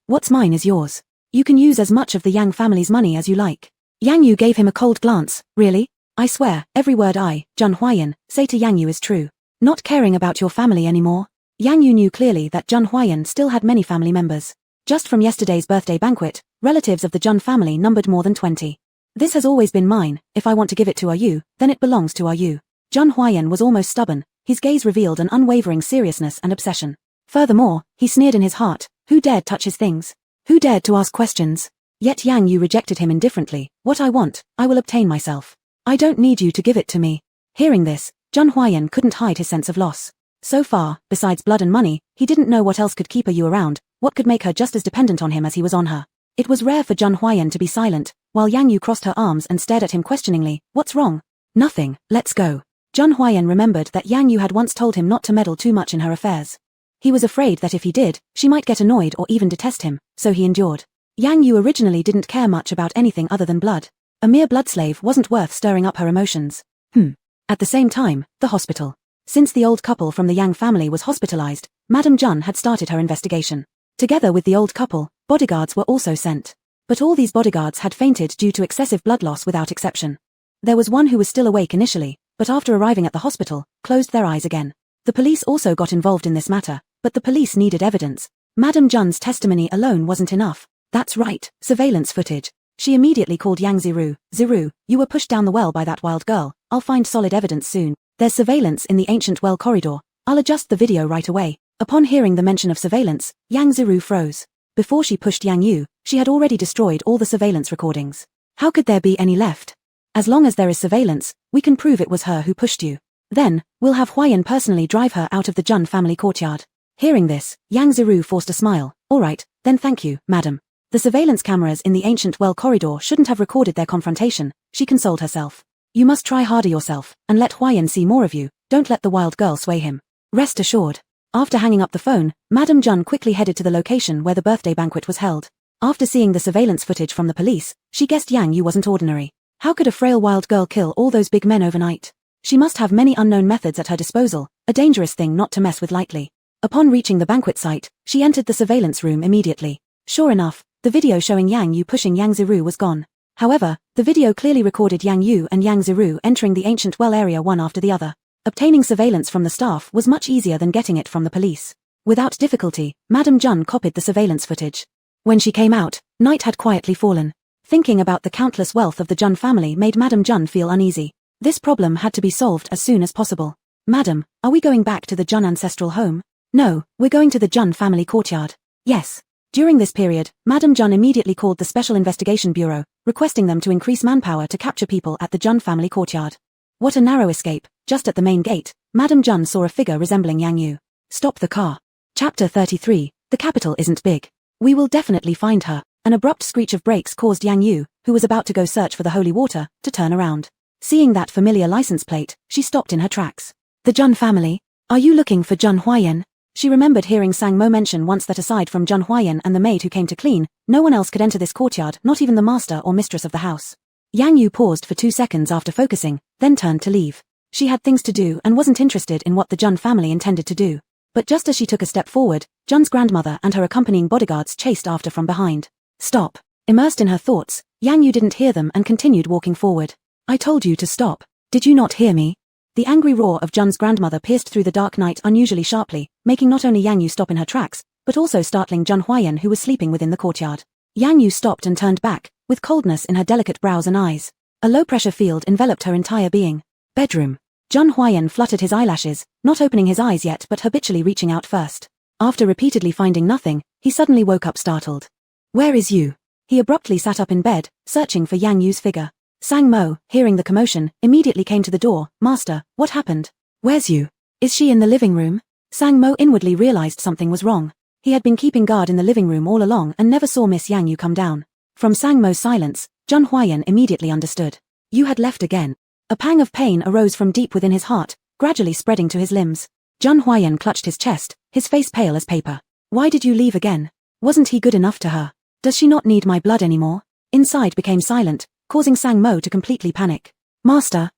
What's mine is yours. You can use as much of the Yang family's money as you like. Yang Yu gave him a cold glance. Really? I swear, every word Zhang Huayan, say to Yang Yu is true. Not caring about your family anymore? Yang Yu knew clearly that Zhang Huayan still had many family members. Just from yesterday's birthday banquet, relatives of the Zhang family numbered more than 20. This has always been mine. If I want to give it to Yu, then it belongs to Yu. Zhang Huayan was almost stubborn. His gaze revealed an unwavering seriousness and obsession. Furthermore, he sneered in his heart. Who dared touch his things? Who dared to ask questions? Yet Yang Yu rejected him indifferently. What I want, I will obtain myself. I don't need you to give it to me. Hearing this, Zhang Huayan couldn't hide his sense of loss. So far, besides blood and money, he didn't know what else could keep Yu around, what could make her just as dependent on him as he was on her. It was rare for Zhang Huayan to be silent, while Yang Yu crossed her arms and stared at him questioningly. What's wrong? Nothing, let's go. Zhang Huayan remembered that Yang Yu had once told him not to meddle too much in her affairs. He was afraid that if he did, she might get annoyed or even detest him, so he endured. Yang Yu originally didn't care much about anything other than blood. A mere blood slave wasn't worth stirring up her emotions. At the same time, the hospital. Since the old couple from the Yang family was hospitalized, Madame Jun had started her investigation. Together with the old couple, bodyguards were also sent. But all these bodyguards had fainted due to excessive blood loss without exception. There was one who was still awake initially, but after arriving at the hospital, closed their eyes again. The police also got involved in this matter, but the police needed evidence. Madame Jun's testimony alone wasn't enough. That's right, surveillance footage. She immediately called Yang Ziru. Ziru, you were pushed down the well by that wild girl. I'll find solid evidence soon. There's surveillance in the ancient well corridor. I'll adjust the video right away. Upon hearing the mention of surveillance, Yang Ziru froze. Before she pushed Yang Yu, she had already destroyed all the surveillance recordings. How could there be any left? As long as there is surveillance, we can prove it was her who pushed you. Then, we'll have Huayan personally drive her out of the Jun family courtyard. Hearing this, Yang Ziru forced a smile. All right, then thank you, madam. The surveillance cameras in the ancient well corridor shouldn't have recorded their confrontation, she consoled herself. You must try harder yourself, and let Huayan see more of you. Don't let the wild girl sway him. Rest assured. After hanging up the phone, Madame Jun quickly headed to the location where the birthday banquet was held. After seeing the surveillance footage from the police, she guessed Yang Yu wasn't ordinary. How could a frail wild girl kill all those big men overnight? She must have many unknown methods at her disposal, a dangerous thing not to mess with lightly. Upon reaching the banquet site, she entered the surveillance room immediately. Sure enough, the video showing Yang Yu pushing Yang Ziru was gone. However, the video clearly recorded Yang Yu and Yang Ziru entering the ancient well area one after the other. Obtaining surveillance from the staff was much easier than getting it from the police. Without difficulty, Madame Jun copied the surveillance footage. When she came out, night had quietly fallen. Thinking about the countless wealth of the Jun family made Madame Jun feel uneasy. This problem had to be solved as soon as possible. Madam, are we going back to the Jun ancestral home? No, we're going to the Jun family courtyard. Yes. During this period, Madame Jun immediately called the Special Investigation Bureau, requesting them to increase manpower to capture people at the Jun family courtyard. What a narrow escape. Just at the main gate, Madame Jun saw a figure resembling Yang Yu. Stop the car. Chapter 33, the capital isn't big. We will definitely find her. An abrupt screech of brakes caused Yang Yu, who was about to go search for the holy water, to turn around. Seeing that familiar license plate, she stopped in her tracks. The Jun family? Are you looking for Jun Huayan? She remembered hearing Sang Mo mention once that aside from Jun Huayan and the maid who came to clean, no one else could enter this courtyard, not even the master or mistress of the house. Yang Yu paused for 2 seconds after focusing, then turned to leave. She had things to do and wasn't interested in what the Jun family intended to do. But just as she took a step forward, Jun's grandmother and her accompanying bodyguards chased after from behind. Stop. Immersed in her thoughts, Yang Yu didn't hear them and continued walking forward. I told you to stop. Did you not hear me? The angry roar of Jun's grandmother pierced through the dark night unusually sharply, making not only Yang Yu stop in her tracks, but also startling Jun Huayan who was sleeping within the courtyard. Yang Yu stopped and turned back, with coldness in her delicate brows and eyes. A low-pressure field enveloped her entire being. Bedroom. Jun Huayan fluttered his eyelashes, not opening his eyes yet but habitually reaching out first. After repeatedly finding nothing, he suddenly woke up startled. Where is Yu? He abruptly sat up in bed, searching for Yang Yu's figure. Sang Mo, hearing the commotion, immediately came to the door. Master, what happened? Where's Yu? Is she in the living room? Sang Mo inwardly realized something was wrong. He had been keeping guard in the living room all along and never saw Miss Yang Yu come down. From Sang Mo's silence, Jun Huayan immediately understood. Yu had left again. A pang of pain arose from deep within his heart, gradually spreading to his limbs. Jun Huayan clutched his chest, his face pale as paper. Why did you leave again? Wasn't he good enough to her? Does she not need my blood anymore? Inside became silent, causing Sang Mo to completely panic. Master,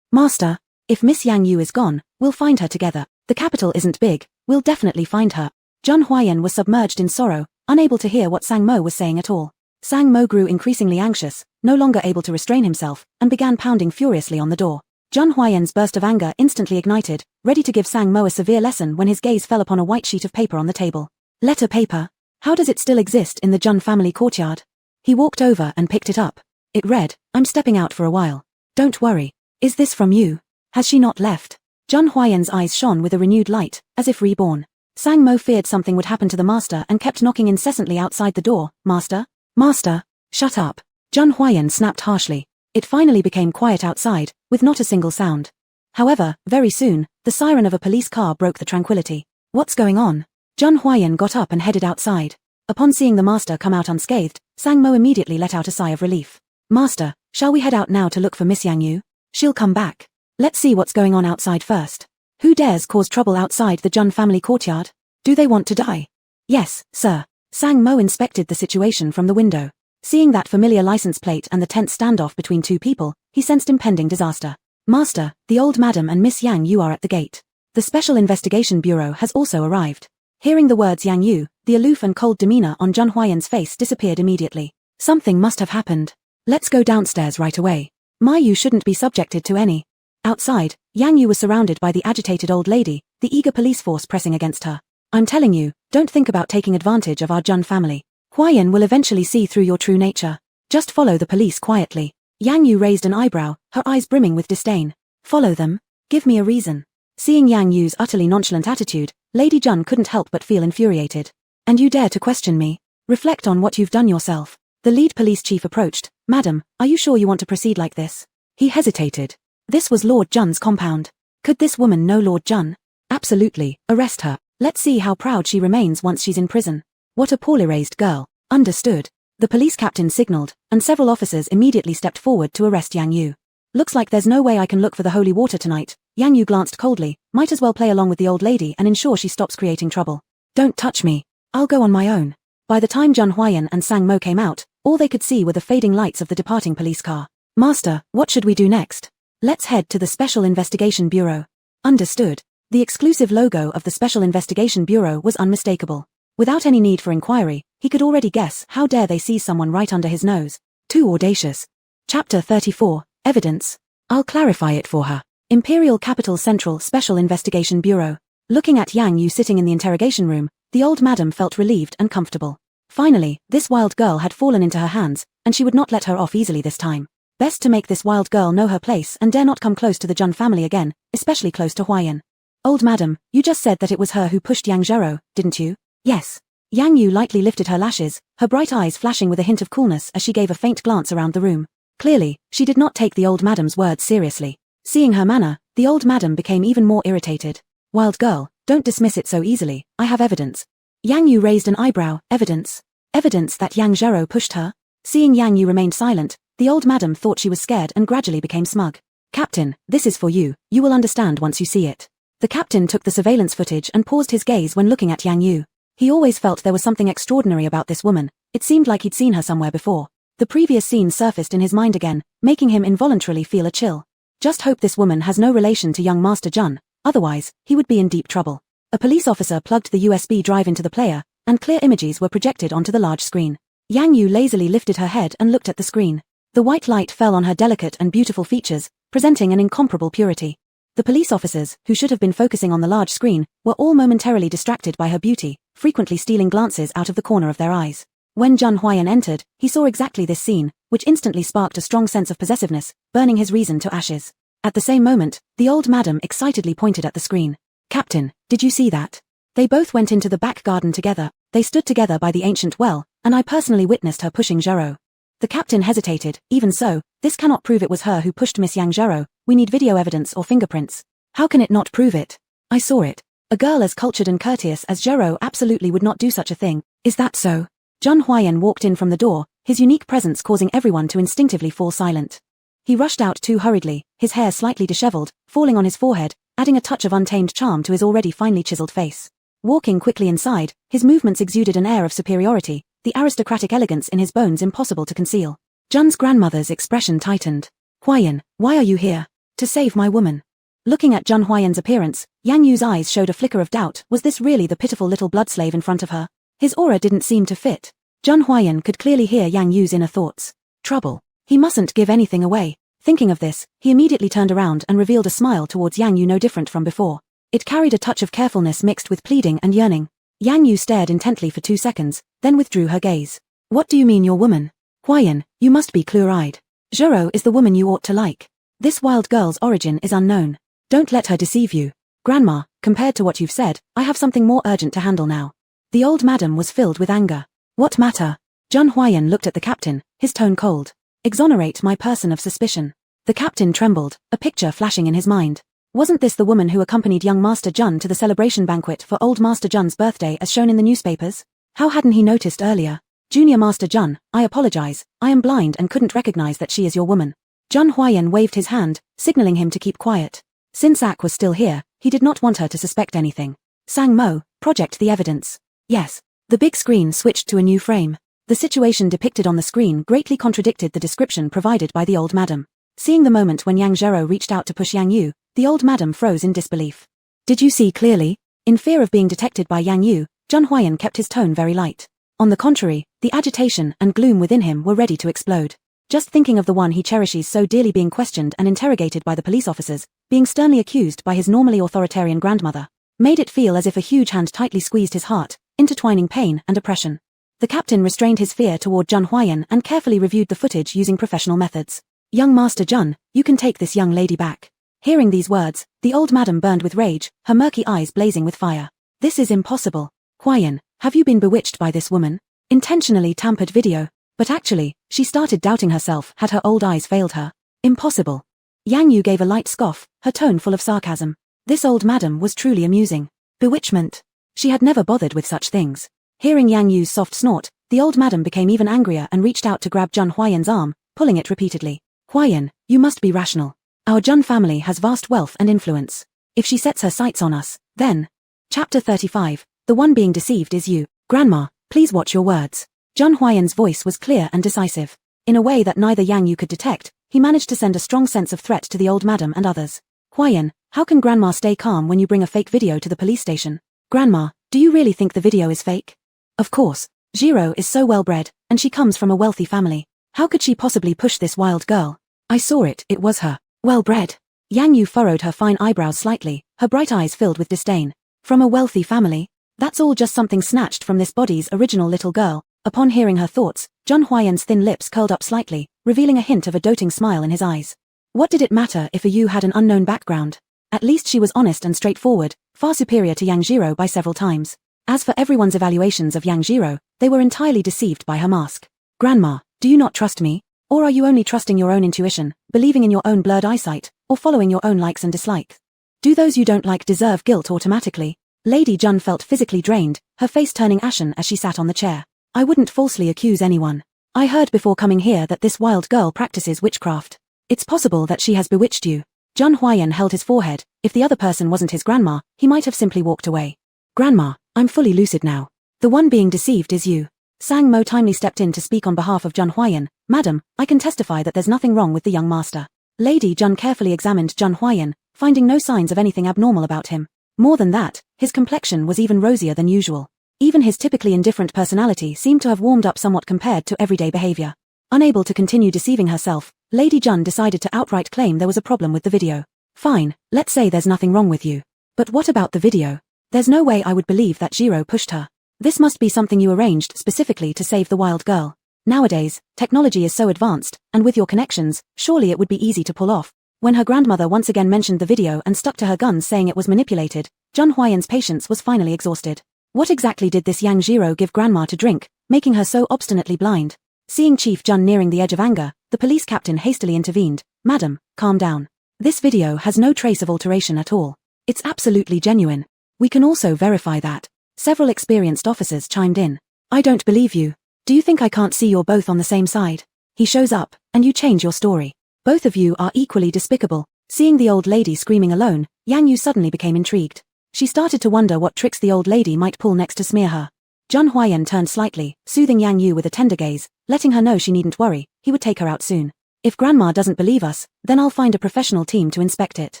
if Miss Yang Yu is gone, we'll find her together. The capital isn't big, we'll definitely find her. Jun Huayan was submerged in sorrow, unable to hear what Sang Mo was saying at all. Sang Mo grew increasingly anxious, no longer able to restrain himself, and began pounding furiously on the door. Jun Huayan's burst of anger instantly ignited, ready to give Sang Mo a severe lesson when his gaze fell upon a white sheet of paper on the table. Letter paper? How does it still exist in the Jun family courtyard? He walked over and picked it up. It read, I'm stepping out for a while. Don't worry. Is this from you? Has she not left? Jun Huayan's eyes shone with a renewed light, as if reborn. Sang Mo feared something would happen to the master and kept knocking incessantly outside the door. Master, shut up. Jun Huayan snapped harshly. It finally became quiet outside, with not a single sound. However, very soon, the siren of a police car broke the tranquility. What's going on? Jun Huayan got up and headed outside. Upon seeing the master come out unscathed, Sang Mo immediately let out a sigh of relief. Master, shall we head out now to look for Miss Yang Yu? She'll come back. Let's see what's going on outside first. Who dares cause trouble outside the Jun family courtyard? Do they want to die? Yes, sir. Sang Mo inspected the situation from the window. Seeing that familiar license plate and the tense standoff between two people, he sensed impending disaster. Master, the old madam and Miss Yang Yu are at the gate. The Special Investigation Bureau has also arrived. Hearing the words Yang Yu, the aloof and cold demeanor on Jun Huayan's face disappeared immediately. Something must have happened. Let's go downstairs right away. My Yu shouldn't be subjected to any. Outside, Yang Yu was surrounded by the agitated old lady, the eager police force pressing against her. I'm telling you, don't think about taking advantage of our Jun family. Huayan will eventually see through your true nature. Just follow the police quietly. Yang Yu raised an eyebrow, her eyes brimming with disdain. Follow them? Give me a reason. Seeing Yang Yu's utterly nonchalant attitude, Lady Jun couldn't help but feel infuriated. And you dare to question me? Reflect on what you've done yourself. The lead police chief approached. Madam, are you sure you want to proceed like this? He hesitated. This was Lord Jun's compound. Could this woman know Lord Jun? Absolutely, arrest her. Let's see how proud she remains once she's in prison. What a poorly raised girl. Understood. The police captain signaled, and several officers immediately stepped forward to arrest Yang Yu. Looks like there's no way I can look for the holy water tonight. Yang Yu glanced coldly, might as well play along with the old lady and ensure she stops creating trouble. Don't touch me. I'll go on my own. By the time Jun Huayan and Sang Mo came out, all they could see were the fading lights of the departing police car. Master, what should we do next? Let's head to the Special Investigation Bureau. Understood. The exclusive logo of the Special Investigation Bureau was unmistakable. Without any need for inquiry, he could already guess how dare they seize someone right under his nose. Too audacious. Chapter 34, Evidence. I'll clarify it for her. Imperial Capital Central Special Investigation Bureau. Looking at Yang Yu sitting in the interrogation room, the old madam felt relieved and comfortable. Finally, this wild girl had fallen into her hands, and she would not let her off easily this time. Best to make this wild girl know her place and dare not come close to the Jun family again, especially close to Huayan. Old madam, you just said that it was her who pushed Yang Zhero, didn't you? Yes. Yang Yu lightly lifted her lashes, her bright eyes flashing with a hint of coolness as she gave a faint glance around the room. Clearly, she did not take the old madam's words seriously. Seeing her manner, the old madam became even more irritated. Wild girl, don't dismiss it so easily, I have evidence. Yang Yu raised an eyebrow. Evidence? Evidence that Yang Zhero pushed her? Seeing Yang Yu remained silent, the old madam thought she was scared and gradually became smug. Captain, this is for you, you will understand once you see it. The captain took the surveillance footage and paused his gaze when looking at Yang Yu. He always felt there was something extraordinary about this woman, it seemed like he'd seen her somewhere before. The previous scene surfaced in his mind again, making him involuntarily feel a chill. Just hope this woman has no relation to young Master Jun, otherwise, he would be in deep trouble. A police officer plugged the USB drive into the player, and clear images were projected onto the large screen. Yang Yu lazily lifted her head and looked at the screen. The white light fell on her delicate and beautiful features, presenting an incomparable purity. The police officers, who should have been focusing on the large screen, were all momentarily distracted by her beauty, frequently stealing glances out of the corner of their eyes. When Jun Huayan entered, he saw exactly this scene, which instantly sparked a strong sense of possessiveness, burning his reason to ashes. At the same moment, the old madam excitedly pointed at the screen. Captain, did you see that? They both went into the back garden together, they stood together by the ancient well, and I personally witnessed her pushing Zhero. The captain hesitated. Even so, this cannot prove it was her who pushed Miss Yang Zhero, we need video evidence or fingerprints. How can it not prove it? I saw it. A girl as cultured and courteous as Zhero absolutely would not do such a thing. Is that so? Jun Huayan walked in from the door, his unique presence causing everyone to instinctively fall silent. He rushed out too hurriedly, his hair slightly disheveled, falling on his forehead, adding a touch of untamed charm to his already finely chiseled face. Walking quickly inside, his movements exuded an air of superiority, the aristocratic elegance in his bones impossible to conceal. Jun's grandmother's expression tightened. Huayan, why are you here? To save my woman. Looking at Jun Huayan's appearance, Yang Yu's eyes showed a flicker of doubt. Was this really the pitiful little blood slave in front of her? His aura didn't seem to fit. Jun Huayan could clearly hear Yang Yu's inner thoughts. Trouble. He mustn't give anything away. Thinking of this, he immediately turned around and revealed a smile towards Yang Yu no different from before. It carried a touch of carefulness mixed with pleading and yearning. Yang Yu stared intently for 2 seconds, then withdrew her gaze. What do you mean your woman? Huayan, you must be clear-eyed. Zhero is the woman you ought to like. This wild girl's origin is unknown. Don't let her deceive you. Grandma, compared to what you've said, I have something more urgent to handle now. The old madam was filled with anger. What matter? Jun Huayan looked at the captain, his tone cold. Exonerate my person of suspicion. The captain trembled, a picture flashing in his mind. Wasn't this the woman who accompanied young Master Jun to the celebration banquet for old Master Jun's birthday as shown in the newspapers? How hadn't he noticed earlier? Junior Master Jun, I apologize, I am blind and couldn't recognize that she is your woman. Jun Huayan waved his hand, signaling him to keep quiet. Since Ak was still here, he did not want her to suspect anything. Sang Mo, project the evidence. Yes. The big screen switched to a new frame. The situation depicted on the screen greatly contradicted the description provided by the old madam. Seeing the moment when Yang Zhero reached out to push Yang Yu, the old madam froze in disbelief. Did you see clearly? In fear of being detected by Yang Yu, Jun Huayan kept his tone very light. On the contrary, the agitation and gloom within him were ready to explode. Just thinking of the one he cherishes so dearly being questioned and interrogated by the police officers, being sternly accused by his normally authoritarian grandmother, made it feel as if a huge hand tightly squeezed his heart, intertwining pain and oppression. The captain restrained his fear toward Jun Huayan and carefully reviewed the footage using professional methods. Young Master Jun, you can take this young lady back. Hearing these words, the old madam burned with rage, her murky eyes blazing with fire. This is impossible. Huayan, have you been bewitched by this woman? Intentionally tampered video. But actually, she started doubting herself had her old eyes failed her. Impossible. Yang Yu gave a light scoff, her tone full of sarcasm. This old madam was truly amusing. Bewitchment. She had never bothered with such things. Hearing Yang Yu's soft snort, the old madam became even angrier and reached out to grab Jun Huayan's arm, pulling it repeatedly. Huayan, you must be rational. Our Jun family has vast wealth and influence. If she sets her sights on us, then... Chapter 35, the one being deceived is you. Grandma, please watch your words. Jun Huayan's voice was clear and decisive. In a way that neither Yang Yu could detect, he managed to send a strong sense of threat to the old madam and others. Huayan, how can Grandma stay calm when you bring a fake video to the police station? Grandma, do you really think the video is fake? Of course. Zhero is so well bred, and she comes from a wealthy family. How could she possibly push this wild girl? I saw it, it was her. Well bred. Yang Yu furrowed her fine eyebrows slightly, her bright eyes filled with disdain. From a wealthy family? That's all just something snatched from this body's original little girl. Upon hearing her thoughts, Jun Huayan's thin lips curled up slightly, revealing a hint of a doting smile in his eyes. What did it matter if a Yu had an unknown background? At least she was honest and straightforward, far superior to Yang Zhero by several times. As for everyone's evaluations of Yang Zhero, they were entirely deceived by her mask. Grandma, do you not trust me? Or are you only trusting your own intuition, believing in your own blurred eyesight, or following your own likes and dislikes? Do those you don't like deserve guilt automatically? Lady Jun felt physically drained, her face turning ashen as she sat on the chair. I wouldn't falsely accuse anyone. I heard before coming here that this wild girl practices witchcraft. It's possible that she has bewitched you. Jun Huayan held his forehead. If the other person wasn't his grandma, he might have simply walked away. Grandma, I'm fully lucid now. The one being deceived is you. Sang Mo timely stepped in to speak on behalf of Jun Huayan. Madam, I can testify that there's nothing wrong with the young master. Lady Jun carefully examined Jun Huayan, finding no signs of anything abnormal about him. More than that, his complexion was even rosier than usual. Even his typically indifferent personality seemed to have warmed up somewhat compared to everyday behavior. Unable to continue deceiving herself, Lady Jun decided to outright claim there was a problem with the video. Fine, let's say there's nothing wrong with you. But what about the video? There's no way I would believe that Jiro pushed her. This must be something you arranged specifically to save the wild girl. Nowadays, technology is so advanced, and with your connections, surely it would be easy to pull off. When her grandmother once again mentioned the video and stuck to her guns saying it was manipulated, Jun Huayan's patience was finally exhausted. What exactly did this Yang Jiro give grandma to drink, making her so obstinately blind? Seeing Chief Jun nearing the edge of anger, the police captain hastily intervened. Madam, calm down. This video has no trace of alteration at all. It's absolutely genuine. We can also verify that. Several experienced officers chimed in. I don't believe you. Do you think I can't see you're both on the same side? He shows up, and you change your story. Both of you are equally despicable. Seeing the old lady screaming alone, Yang Yu suddenly became intrigued. She started to wonder what tricks the old lady might pull next to smear her. Jun Huayan turned slightly, soothing Yang Yu with a tender gaze, letting her know she needn't worry, he would take her out soon. If grandma doesn't believe us, then I'll find a professional team to inspect it.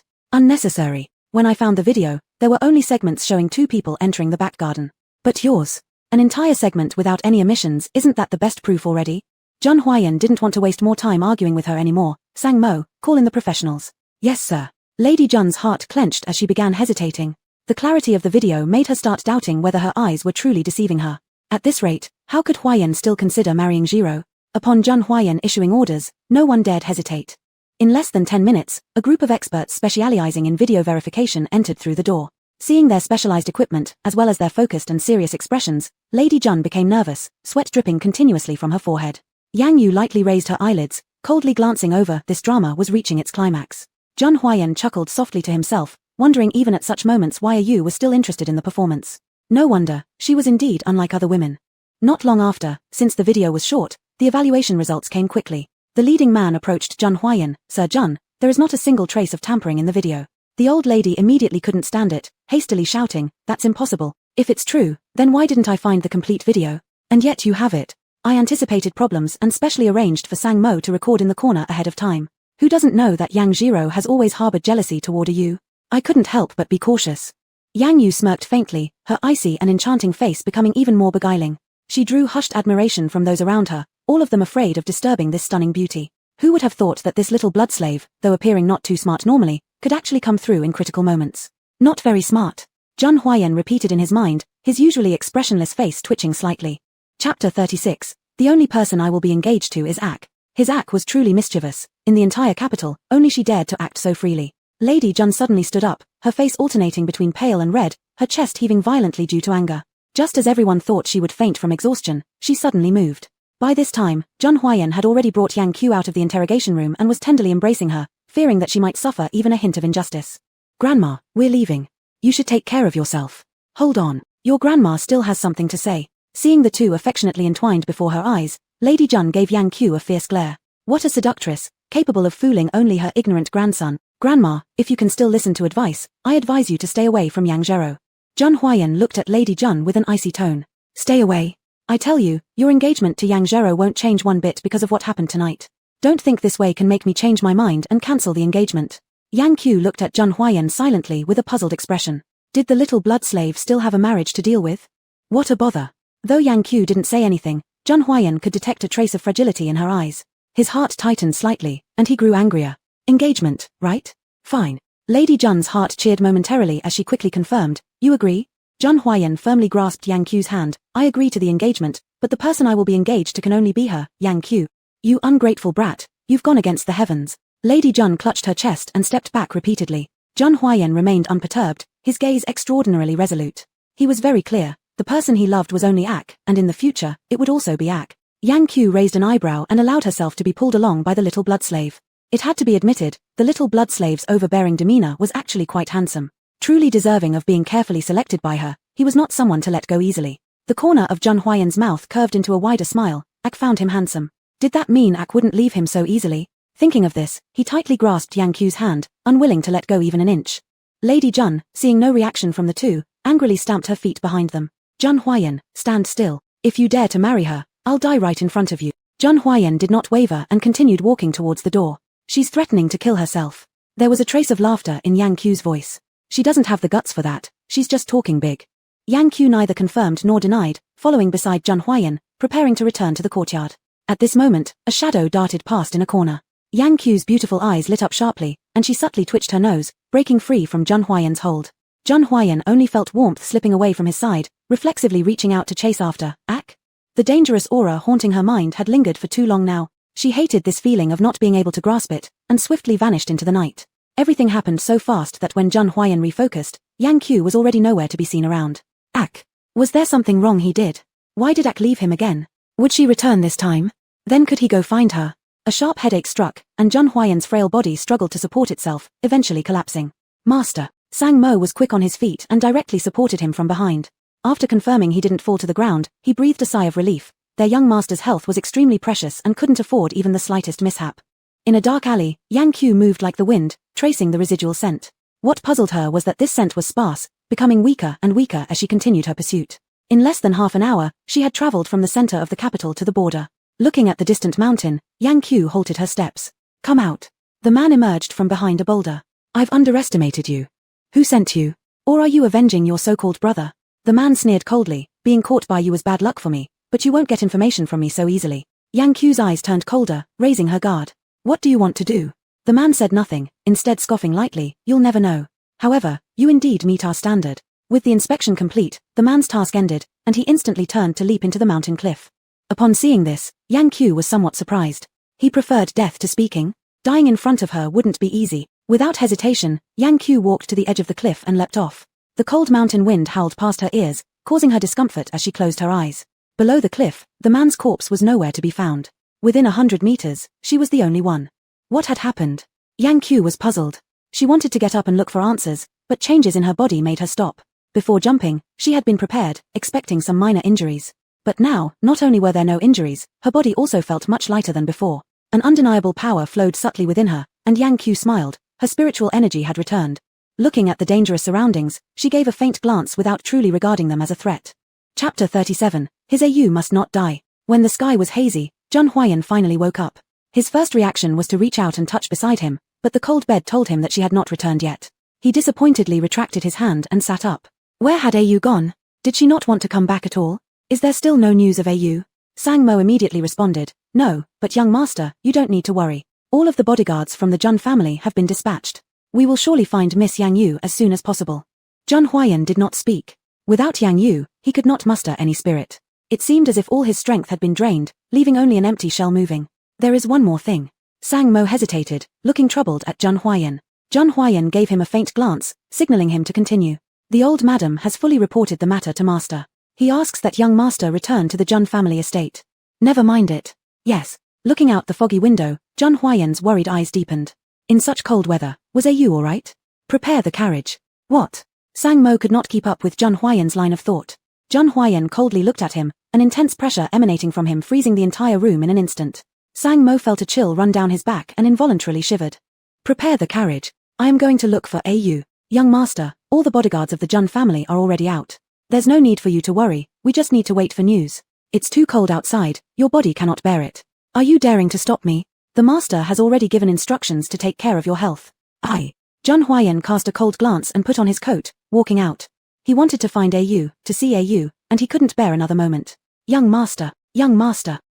Unnecessary. When I found the video, there were only segments showing 2 people entering the back garden. But yours? An entire segment without any omissions, isn't that the best proof already? Jun Huayan didn't want to waste more time arguing with her anymore. Sang Mo, call in the professionals. Yes sir. Lady Jun's heart clenched as she began hesitating. The clarity of the video made her start doubting whether her eyes were truly deceiving her. At this rate, how could Huayan still consider marrying Jiro? Upon Jun Huayan issuing orders, no one dared hesitate. In less than 10 minutes, a group of experts specializing in video verification entered through the door. Seeing their specialized equipment, as well as their focused and serious expressions, Lady Jun became nervous, sweat dripping continuously from her forehead. Yang Yu lightly raised her eyelids, coldly glancing over. This drama was reaching its climax. Jun Huayan chuckled softly to himself, wondering even at such moments why Yu was still interested in the performance. No wonder, she was indeed unlike other women. Not long after, since the video was short, the evaluation results came quickly. The leading man approached Jun Huayan. Sir Jun, there is not a single trace of tampering in the video. The old lady immediately couldn't stand it, hastily shouting, that's impossible. If it's true, then why didn't I find the complete video? And yet you have it. I anticipated problems and specially arranged for Sang Mo to record in the corner ahead of time. Who doesn't know that Yang Jiro has always harbored jealousy toward Yu? I couldn't help but be cautious. Yang Yu smirked faintly, her icy and enchanting face becoming even more beguiling. She drew hushed admiration from those around her, all of them afraid of disturbing this stunning beauty. Who would have thought that this little blood slave, though appearing not too smart normally, could actually come through in critical moments? Not very smart. Jun Huayan repeated in his mind, his usually expressionless face twitching slightly. Chapter 36. The only person I will be engaged to is Ak. His Ak was truly mischievous. In the entire capital, only she dared to act so freely. Lady Jun suddenly stood up, her face alternating between pale and red, her chest heaving violently due to anger. Just as everyone thought she would faint from exhaustion, she suddenly moved. By this time, Jun Huayan had already brought Yang Q out of the interrogation room and was tenderly embracing her, fearing that she might suffer even a hint of injustice. Grandma, we're leaving. You should take care of yourself. Hold on, your grandma still has something to say. Seeing the two affectionately entwined before her eyes, Lady Jun gave Yang Q a fierce glare. What a seductress, capable of fooling only her ignorant grandson. Grandma, if you can still listen to advice, I advise you to stay away from Yang Zhero. Jun Huayan looked at Lady Jun with an icy tone. Stay away. I tell you, your engagement to Yang Zhero won't change one bit because of what happened tonight. Don't think this way can make me change my mind and cancel the engagement. Yang Q looked at Jun Huayan silently with a puzzled expression. Did the little blood slave still have a marriage to deal with? What a bother. Though Yang Q didn't say anything, Jun Huayan could detect a trace of fragility in her eyes. His heart tightened slightly, and he grew angrier. Engagement, right? Fine. Lady Jun's heart cheered momentarily as she quickly confirmed, you agree? Jun Huayan firmly grasped Yang Q's hand. I agree to the engagement, but the person I will be engaged to can only be her, Yang Q. You ungrateful brat, you've gone against the heavens. Lady Jun clutched her chest and stepped back repeatedly. Jun Huayan remained unperturbed, his gaze extraordinarily resolute. He was very clear, the person he loved was only Ak, and in the future, it would also be Ak. Yang Q raised an eyebrow and allowed herself to be pulled along by the little blood slave. It had to be admitted, the little blood slave's overbearing demeanor was actually quite handsome. Truly deserving of being carefully selected by her, he was not someone to let go easily. The corner of Jun Huayan's mouth curved into a wider smile. Ak found him handsome. Did that mean Ak wouldn't leave him so easily? Thinking of this, he tightly grasped Yang Q's hand, unwilling to let go even an inch. Lady Jun, seeing no reaction from the two, angrily stamped her feet behind them. Jun Huayan, stand still. If you dare to marry her, I'll die right in front of you. Jun Huayan did not waver and continued walking towards the door. She's threatening to kill herself. There was a trace of laughter in Yang Q's voice. She doesn't have the guts for that, she's just talking big. Yang Q neither confirmed nor denied, following beside Jun Huayan, preparing to return to the courtyard. At this moment, a shadow darted past in a corner. Yang Q's beautiful eyes lit up sharply, and she subtly twitched her nose, breaking free from Jun Huayan's hold. Jun Huayan only felt warmth slipping away from his side, reflexively reaching out to chase after Ak. The dangerous aura haunting her mind had lingered for too long now. She hated this feeling of not being able to grasp it, and swiftly vanished into the night. Everything happened so fast that when Jun Huayan refocused, Yang Q was already nowhere to be seen around. Ak. Was there something wrong he did? Why did Ak leave him again? Would she return this time? Then could he go find her? A sharp headache struck, and Jun Huayan's frail body struggled to support itself, eventually collapsing. Master. Sang Mo was quick on his feet and directly supported him from behind. After confirming he didn't fall to the ground, he breathed a sigh of relief. Their young master's health was extremely precious and couldn't afford even the slightest mishap. In a dark alley, Yang Q moved like the wind, tracing the residual scent. What puzzled her was that this scent was sparse, becoming weaker and weaker as she continued her pursuit. In less than half an hour, she had traveled from the center of the capital to the border. Looking at the distant mountain, Yang Q halted her steps. Come out. The man emerged from behind a boulder. I've underestimated you. Who sent you? Or are you avenging your so-called brother? The man sneered coldly. Being caught by you was bad luck for me, but you won't get information from me so easily. Yang Q's eyes turned colder, raising her guard. What do you want to do? The man said nothing, instead scoffing lightly. You'll never know. However, you indeed meet our standard. With the inspection complete, the man's task ended, and he instantly turned to leap into the mountain cliff. Upon seeing this, Yang Q was somewhat surprised. He preferred death to speaking. Dying in front of her wouldn't be easy. Without hesitation, Yang Q walked to the edge of the cliff and leapt off. The cold mountain wind howled past her ears, causing her discomfort as she closed her eyes. Below the cliff, the man's corpse was nowhere to be found. Within 100 meters, she was the only one. What had happened? Yang Q was puzzled. She wanted to get up and look for answers, but changes in her body made her stop. Before jumping, she had been prepared, expecting some minor injuries. But now, not only were there no injuries, her body also felt much lighter than before. An undeniable power flowed subtly within her, and Yang Q smiled. Her spiritual energy had returned. Looking at the dangerous surroundings, she gave a faint glance without truly regarding them as a threat. Chapter 37. His AU must not die. When the sky was hazy, Jun Huayan finally woke up. His first reaction was to reach out and touch beside him, but the cold bed told him that she had not returned yet. He disappointedly retracted his hand and sat up. Where had AU gone? Did she not want to come back at all? Is there still no news of AU? Sang Mo immediately responded, no, but young master, you don't need to worry. All of the bodyguards from the Jun family have been dispatched. We will surely find Miss Yang Yu as soon as possible. Jun Huayan did not speak. Without Yang Yu, he could not muster any spirit. It seemed as if all his strength had been drained, leaving only an empty shell moving. There is one more thing. Sang Mo hesitated, looking troubled at Jun Huayan. Jun Huayan gave him a faint glance, signaling him to continue. The old madam has fully reported the matter to master. He asks that young master return to the Jun family estate. Never mind it. Yes. Looking out the foggy window, Jun Huayan's worried eyes deepened. In such cold weather, was AU all right? Prepare the carriage. What? Sang Mo could not keep up with Jun Huayan's line of thought. Jun Huayan coldly looked at him, an intense pressure emanating from him freezing the entire room in an instant. Sang Mo felt a chill run down his back and involuntarily shivered. Prepare the carriage. I am going to look for AU. Young master, all the bodyguards of the Jun family are already out. There's no need for you to worry, we just need to wait for news. It's too cold outside, your body cannot bear it. Are you daring to stop me? The master has already given instructions to take care of your health. Aye. Jun Huayan cast a cold glance and put on his coat, walking out. He wanted to find AU, to see AU, and he couldn't bear another moment. Young master,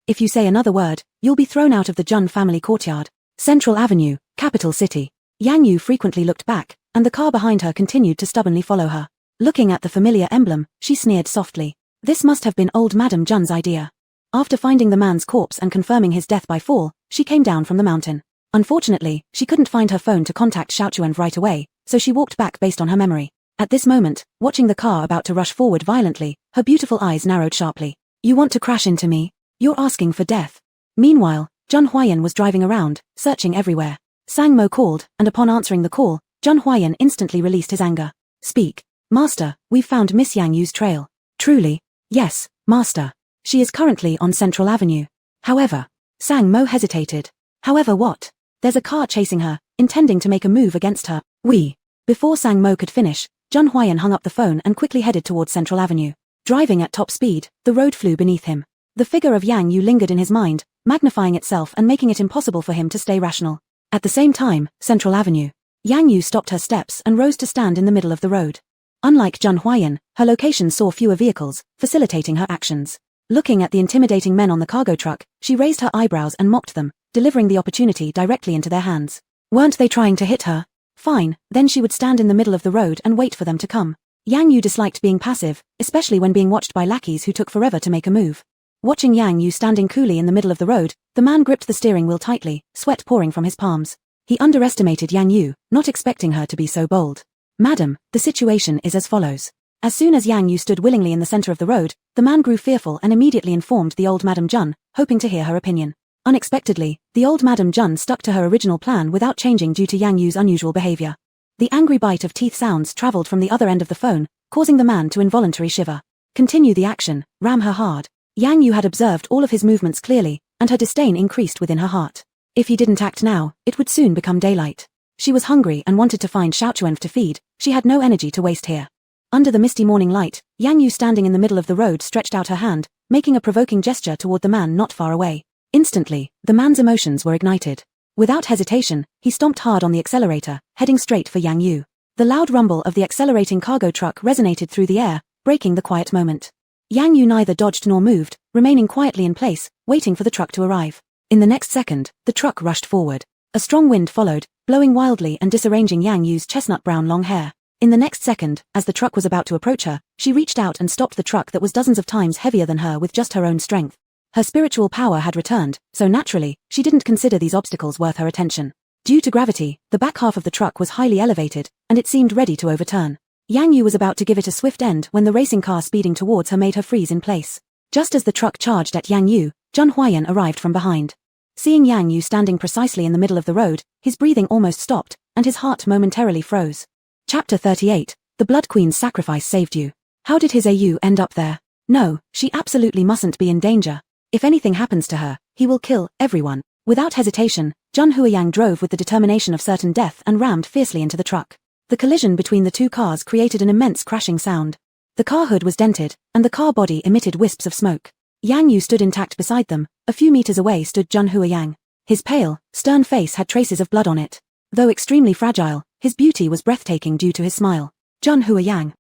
if you say another word, you'll be thrown out of the Jun family courtyard. Central Avenue, capital city. Yang Yu frequently looked back, and the car behind her continued to stubbornly follow her. Looking at the familiar emblem, she sneered softly. This must have been old Madam Jun's idea. After finding the man's corpse and confirming his death by fall, she came down from the mountain. Unfortunately, she couldn't find her phone to contact Xiaochuan right away, so she walked back based on her memory. At this moment, watching the car about to rush forward violently, her beautiful eyes narrowed sharply. You want to crash into me? You're asking for death. Meanwhile, Jun Huayan was driving around, searching everywhere. Sang Mo called, and upon answering the call, Jun Huayan instantly released his anger. Speak. Master, we've found Miss Yang Yu's trail. Truly? Yes, Master. She is currently on Central Avenue. However, Sang Mo hesitated. However what? There's a car chasing her, intending to make a move against her. Before Sang Mo could finish, Jun Huayan hung up the phone and quickly headed towards Central Avenue. Driving at top speed, the road flew beneath him. The figure of Yang Yu lingered in his mind, magnifying itself and making it impossible for him to stay rational. At the same time, Central Avenue. Yang Yu stopped her steps and rose to stand in the middle of the road. Unlike Jun Huayan, her location saw fewer vehicles, facilitating her actions. Looking at the intimidating men on the cargo truck, she raised her eyebrows and mocked them, delivering the opportunity directly into their hands. Weren't they trying to hit her? Fine, then she would stand in the middle of the road and wait for them to come. Yang Yu disliked being passive, especially when being watched by lackeys who took forever to make a move. Watching Yang Yu standing coolly in the middle of the road, the man gripped the steering wheel tightly, sweat pouring from his palms. He underestimated Yang Yu, not expecting her to be so bold. Madam, the situation is as follows. As soon as Yang Yu stood willingly in the center of the road, the man grew fearful and immediately informed the old Madam Jun, hoping to hear her opinion. Unexpectedly, the old Madam Jun stuck to her original plan without changing due to Yang Yu's unusual behavior. The angry bite of teeth sounds traveled from the other end of the phone, causing the man to involuntarily shiver. Continue the action, ram her hard. Yang Yu had observed all of his movements clearly, and her disdain increased within her heart. If he didn't act now, it would soon become daylight. She was hungry and wanted to find Xiaochuan to feed. She had no energy to waste here. Under the misty morning light, Yang Yu standing in the middle of the road stretched out her hand, making a provoking gesture toward the man not far away. Instantly, the man's emotions were ignited. Without hesitation, he stomped hard on the accelerator, heading straight for Yang Yu. The loud rumble of the accelerating cargo truck resonated through the air, breaking the quiet moment. Yang Yu neither dodged nor moved, remaining quietly in place, waiting for the truck to arrive. In the next second, the truck rushed forward. A strong wind followed, blowing wildly and disarranging Yang Yu's chestnut-brown long hair. In the next second, as the truck was about to approach her, she reached out and stopped the truck that was dozens of times heavier than her with just her own strength. Her spiritual power had returned, so naturally, she didn't consider these obstacles worth her attention. Due to gravity, the back half of the truck was highly elevated, and it seemed ready to overturn. Yang Yu was about to give it a swift end when the racing car speeding towards her made her freeze in place. Just as the truck charged at Yang Yu, Jun Huayan arrived from behind. Seeing Yang Yu standing precisely in the middle of the road, his breathing almost stopped, and his heart momentarily froze. Chapter 38, The Blood Queen's Sacrifice Saved You. How did his AU end up there? No, she absolutely mustn't be in danger. If anything happens to her, he will kill everyone. Without hesitation, Jun Huayang drove with the determination of certain death and rammed fiercely into the truck. The collision between the two cars created an immense crashing sound. The car hood was dented, and the car body emitted wisps of smoke. Yang Yu stood intact beside them. A few meters away stood Jun Huayang. His pale, stern face had traces of blood on it. Though extremely fragile, his beauty was breathtaking due to his smile. Jun Huayang